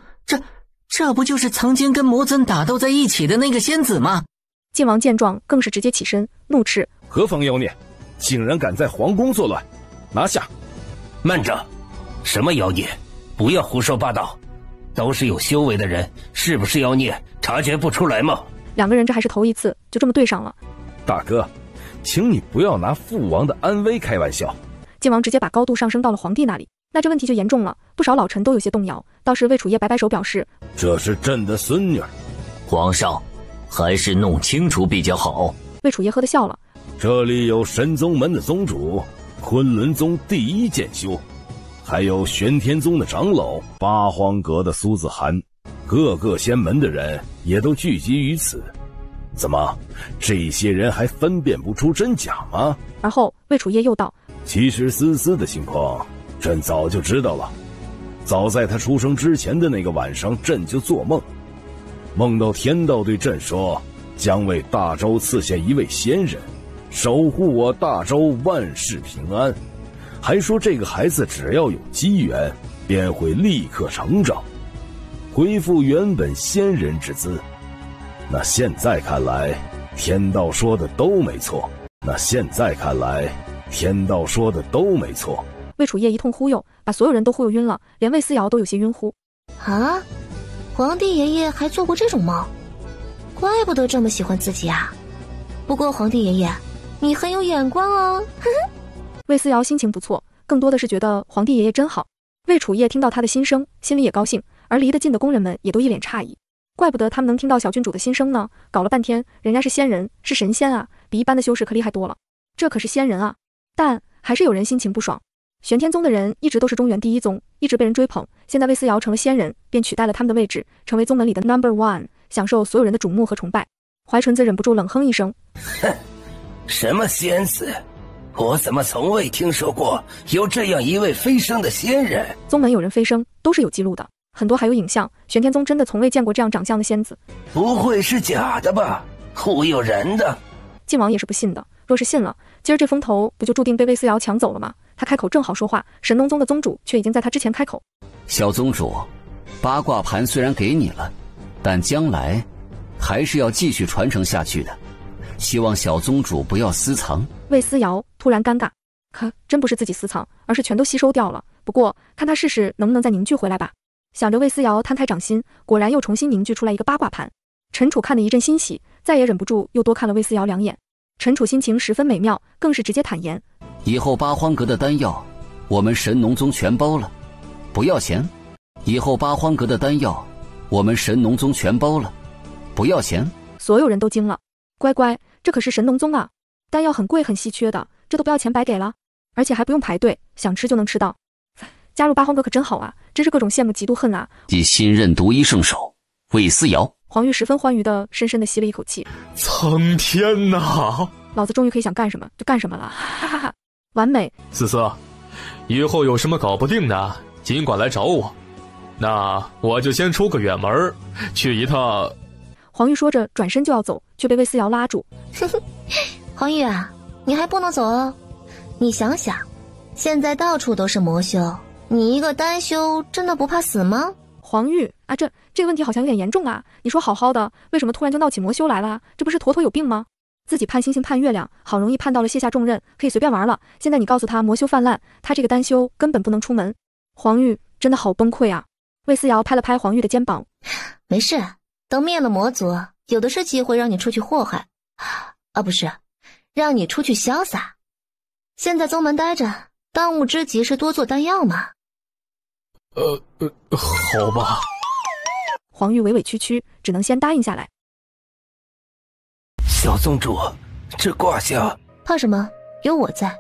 这不就是曾经跟魔尊打斗在一起的那个仙子吗？晋王见状，更是直接起身，怒斥：何方妖孽，竟然敢在皇宫作乱！拿下！慢着，什么妖孽？不要胡说八道！都是有修为的人，是不是妖孽察觉不出来吗？两个人这还是头一次，就这么对上了。大哥，请你不要拿父王的安危开玩笑。晋王直接把高度上升到了皇帝那里，那这问题就严重了，不少老臣都有些动摇。倒是魏楚业摆摆手表示，这是朕的孙女。皇上，还是弄清楚比较好。魏楚业呵地笑了，这里有神宗门的宗主，昆仑宗第一剑修，还有玄天宗的长老，八荒阁的苏子涵，各个仙门的人也都聚集于此。怎么，这些人还分辨不出真假吗？而后魏楚业又道，其实思思的情况朕早就知道了，早在他出生之前的那个晚上，朕就做梦，梦到天道对朕说，将为大周赐下一位仙人，守护我大周万事平安，还说这个孩子只要有机缘，便会立刻成长，恢复原本仙人之姿。那现在看来，天道说的都没错。魏楚业一通忽悠，把所有人都忽悠晕了，连魏思瑶都有些晕乎。啊，皇帝爷爷还做过这种梦，怪不得这么喜欢自己啊。不过皇帝爷爷，你很有眼光哦。呵呵。魏思瑶心情不错，更多的是觉得皇帝爷爷真好。魏楚业听到他的心声，心里也高兴，而离得近的宫人们也都一脸诧异。怪不得他们能听到小郡主的心声呢，搞了半天人家是仙人，是神仙啊，比一般的修士可厉害多了，这可是仙人啊。但还是有人心情不爽，玄天宗的人一直都是中原第一宗，一直被人追捧，现在魏思瑶成了仙人，便取代了他们的位置，成为宗门里的 No.1， 享受所有人的瞩目和崇拜。怀纯子忍不住冷哼一声，哼，什么仙子，我怎么从未听说过有这样一位飞升的仙人？宗门有人飞升都是有记录的，很多还有影像，玄天宗真的从未见过这样长相的仙子。不会是假的吧？忽悠人的。晋王也是不信的，若是信了，今儿这风头不就注定被魏思瑶抢走了吗？他开口正好说话，神农宗的宗主却已经在他之前开口。小宗主，八卦盘虽然给你了，但将来还是要继续传承下去的，希望小宗主不要私藏。魏思瑶突然尴尬，可真不是自己私藏，而是全都吸收掉了。不过看他试试能不能再凝聚回来吧。想着魏思瑶摊开掌心，果然又重新凝聚出来一个八卦盘。陈楚看得一阵欣喜，再也忍不住又多看了魏思瑶2眼。陈楚心情十分美妙，更是直接坦言，以后八荒阁的丹药我们神农宗全包了，不要钱。以后八荒阁的丹药我们神农宗全包了，不要钱。所有人都惊了，乖乖，这可是神农宗啊，丹药很贵很稀缺的，这都不要钱白给了，而且还不用排队，想吃就能吃到。加入八荒阁可真好啊，真是各种羡慕嫉妒恨啊！继新任独一圣手魏思瑶，黄玉十分欢愉的深深的吸了一口气。苍天哪！老子终于可以想干什么就干什么了，哈哈哈！完美。思思，以后有什么搞不定的，尽管来找我。那我就先出个远门，去一趟。黄玉说着转身就要走，却被魏思瑶拉住。黄玉啊，你还不能走哦。你想想，现在到处都是魔修，你一个单修真的不怕死吗？黄玉啊，这个问题好像有点严重啊！你说好好的，为什么突然就闹起魔修来了？这不是妥妥有病吗？自己盼星星盼月亮，好容易盼到了卸下重任，可以随便玩了。现在你告诉他魔修泛滥，他这个单修根本不能出门。黄玉真的好崩溃啊！魏思瑶拍了拍黄玉的肩膀，没事，等灭了魔族，有的是机会让你出去祸害，啊不是，让你出去潇洒。现在宗门待着，当务之急是多做丹药嘛。好吧。黄玉委委屈屈，只能先答应下来。小宗主，这卦象……怕什么？有我在，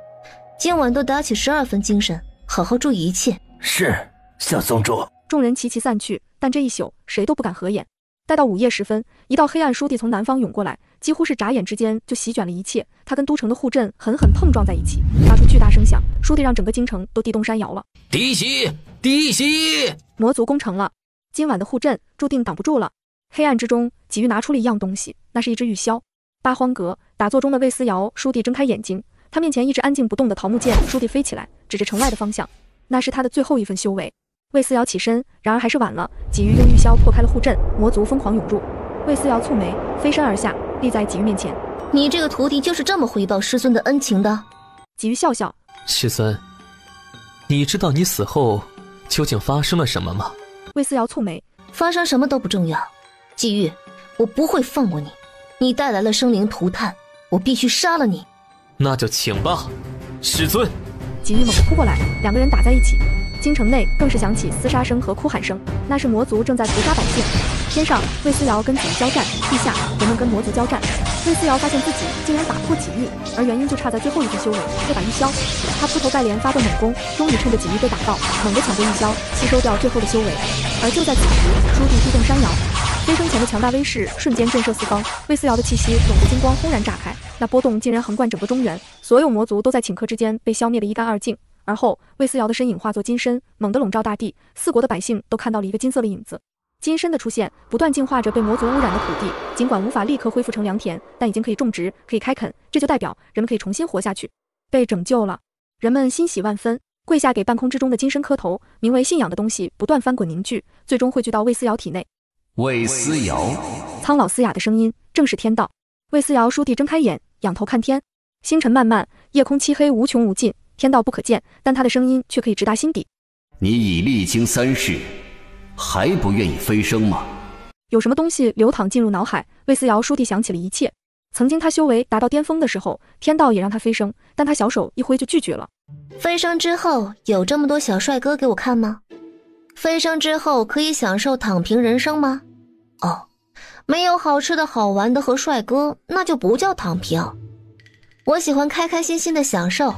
今晚都打起12分精神，好好注意一切。是，小宗主。众人齐齐散去，但这一宿谁都不敢合眼。待到午夜时分，一道黑暗书地从南方涌过来，几乎是眨眼之间就席卷了一切。它跟都城的护阵狠狠碰撞在一起，发出巨大声响，书地让整个京城都地动山摇了。滴血，滴血！魔族攻城了，今晚的护阵注定挡不住了。黑暗之中，纪玉拿出了一样东西，那是一只玉箫。八荒阁打坐中的魏思瑶，书地睁开眼睛，他面前一直安静不动的桃木剑，书地飞起来，指着城外的方向，那是他的最后一份修为。魏思瑶起身，然而还是晚了。纪玉用玉箫破开了护阵，魔族疯狂涌入。魏思瑶蹙眉，飞身而下，立在纪玉面前。你这个徒弟就是这么回报师尊的恩情的？纪玉笑笑，师尊，你知道你死后究竟发生了什么吗？魏思瑶蹙眉，发生什么都不重要。纪玉，我不会放过你，你带来了生灵涂炭，我必须杀了你。那就请吧，师尊。纪玉猛地扑过来，两个人打在一起。京城内更是响起厮杀声和哭喊声，那是魔族正在屠杀百姓。天上，魏思瑶跟纪玉交战，地下人们跟魔族交战。魏思瑶发现自己竟然打不过纪玉，而原因就差在最后一份修为，这把玉箫。他铺头盖脸发动猛攻，终于趁着纪玉被打到，猛地抢过玉箫，吸收掉最后的修为。而就在此时，书地地动山摇，飞升前的强大威势瞬间震慑四方，魏思瑶的气息笼着金光轰然炸开，那波动竟然横贯整个中原，所有魔族都在顷刻之间被消灭得一干二净。而后，魏思瑶的身影化作金身，猛地笼罩大地，四国的百姓都看到了一个金色的影子。金身的出现，不断净化着被魔族污染的土地，尽管无法立刻恢复成良田，但已经可以种植，可以开垦，这就代表人们可以重新活下去，被拯救了。人们欣喜万分，跪下给半空之中的金身磕头，名为信仰的东西不断翻滚凝聚，最终汇聚到魏思瑶体内。魏思瑶，苍老嘶哑的声音，正是天道。魏思瑶倏地睁开眼，仰头看天，星辰漫漫，夜空漆黑无穷无尽。天道不可见，但他的声音却可以直达心底。你已历经3世，还不愿意飞升吗？有什么东西流淌进入脑海，魏思瑶倏地想起了一切。曾经他修为达到巅峰的时候，天道也让他飞升，但他小手一挥就拒绝了。飞升之后有这么多小帅哥给我看吗？飞升之后可以享受躺平人生吗？哦，没有好吃的好玩的和帅哥，那就不叫躺平。我喜欢开开心心的享受，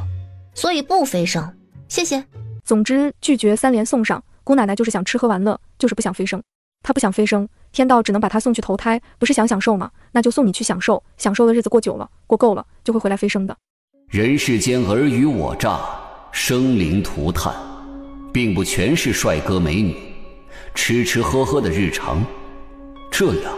所以不飞升，谢谢。总之，拒绝3连送上，姑奶奶就是想吃喝玩乐，就是不想飞升。她不想飞升，天道只能把她送去投胎，不是想享受吗？那就送你去享受，享受的日子过久了，过够了，就会回来飞升的。人世间尔虞我诈，生灵涂炭，并不全是帅哥美女，吃吃喝喝的日常。这样，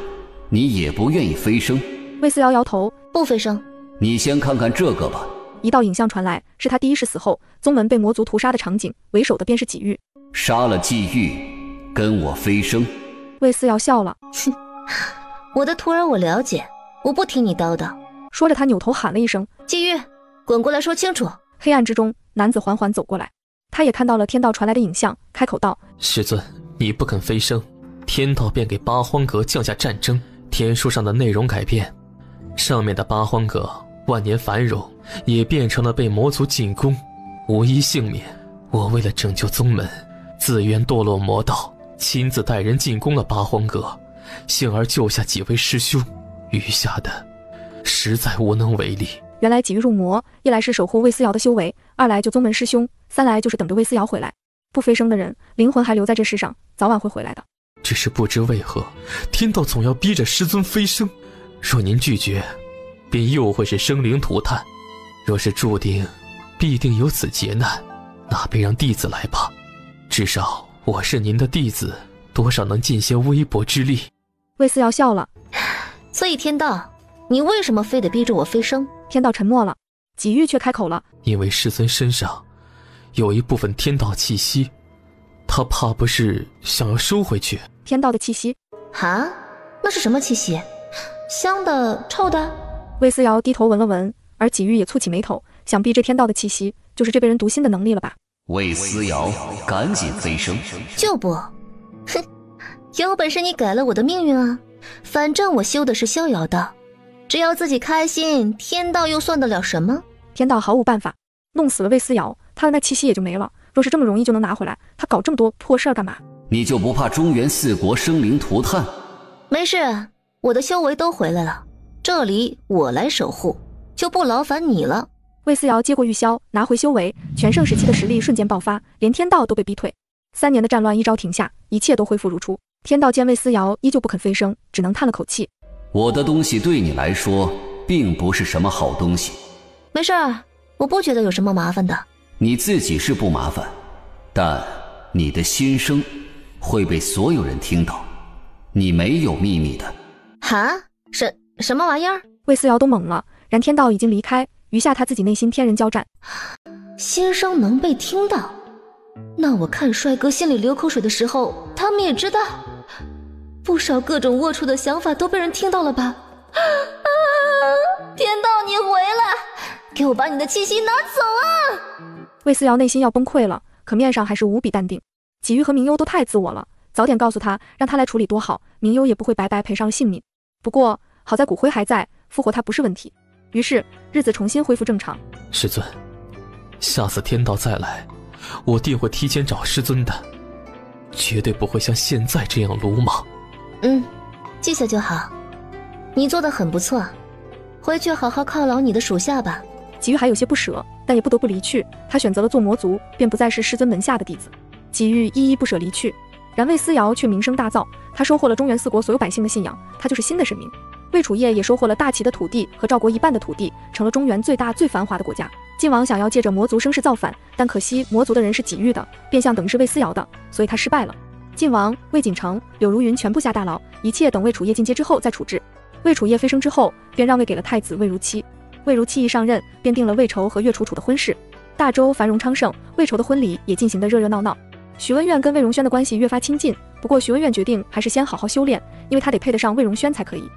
你也不愿意飞升？魏思瑶摇头，不飞升。你先看看这个吧。一道影像传来，是他第一世死后，宗门被魔族屠杀的场景，为首的便是纪玉。杀了纪玉，跟我飞升。魏思瑶笑了，哼，我的徒儿我了解，我不听你叨叨。说着，他扭头喊了一声：“纪玉，滚过来说清楚。”黑暗之中，男子缓缓走过来，他也看到了天道传来的影像，开口道：“师尊，你不肯飞升，天道便给八荒阁降下战争，天书上的内容改变，上面的八荒阁万年繁荣，也变成了被魔族进攻，无一幸免。我为了拯救宗门，自愿堕落魔道，亲自带人进攻了八荒阁，幸而救下几位师兄，余下的实在无能为力。”原来几欲入魔，一来是守护魏思瑶的修为，二来就宗门师兄，三来就是等着魏思瑶回来。不飞升的人，灵魂还留在这世上，早晚会回来的。只是不知为何，天道总要逼着师尊飞升。若您拒绝，便又会是生灵涂炭。若是注定必定有此劫难，那便让弟子来吧。至少我是您的弟子，多少能尽些微薄之力。魏思瑶笑了。所以天道，你为什么非得逼着我飞升？天道沉默了，几欲却开口了。因为师尊身上有一部分天道气息，他怕不是想要收回去。天道的气息？哈？那是什么气息？香的、臭的？魏思瑶低头闻了闻，而几欲也蹙起眉头，想必这天道的气息就是这被人读心的能力了吧？魏思瑶，赶紧飞升！就不，哼，有本事你改了我的命运啊！反正我修的是逍遥道，只要自己开心，天道又算得了什么？天道毫无办法，弄死了魏思瑶，他的那气息也就没了。若是这么容易就能拿回来，他搞这么多破事儿干嘛？你就不怕中原四国生灵涂炭？没事，我的修为都回来了，这里我来守护，就不劳烦你了。魏思瑶接过玉箫，拿回修为，全盛时期的实力瞬间爆发，连天道都被逼退。3年的战乱一朝停下，一切都恢复如初。天道见魏思瑶依旧不肯飞升，只能叹了口气。我的东西对你来说并不是什么好东西。没事，我不觉得有什么麻烦的。你自己是不麻烦，但你的心声会被所有人听到，你没有秘密的。哈？什么玩意儿？魏思瑶都懵了，然天道已经离开，余下他自己内心天人交战。心声能被听到？那我看帅哥心里流口水的时候，他们也知道。不少各种龌龊的想法都被人听到了吧？天道你回来，给我把你的气息拿走啊！魏思瑶内心要崩溃了，可面上还是无比淡定。几欲和明幽都太自我了，早点告诉他，让他来处理多好，明幽也不会白白赔上了性命。不过好在骨灰还在，复活他不是问题。于是日子重新恢复正常。师尊，下次天道再来，我定会提前找师尊的，绝对不会像现在这样鲁莽。记下就好。你做得很不错，回去好好犒劳你的属下吧。几欲还有些不舍，但也不得不离去。他选择了做魔族，便不再是师尊门下的弟子。几欲依依不舍离去，然魏思瑶却名声大噪。他收获了中原4国所有百姓的信仰，他就是新的神明。魏楚业也收获了大齐的土地和赵国一半的土地，成了中原最大最繁华的国家。晋王想要借着魔族声势造反，但可惜魔族的人是几欲的，变相等于是魏思瑶的，所以他失败了。晋王、魏锦城、柳如云全部下大牢，一切等魏楚业进阶之后再处置。魏楚业飞升之后，便让位给了太子魏如期。魏如期一上任，便定了魏仇和岳楚楚的婚事。大周繁荣昌盛，魏仇的婚礼也进行得热热闹闹。许文苑跟魏荣轩的关系越发亲近，不过许文苑决定还是先好好修炼，因为他得配得上魏荣轩才可以。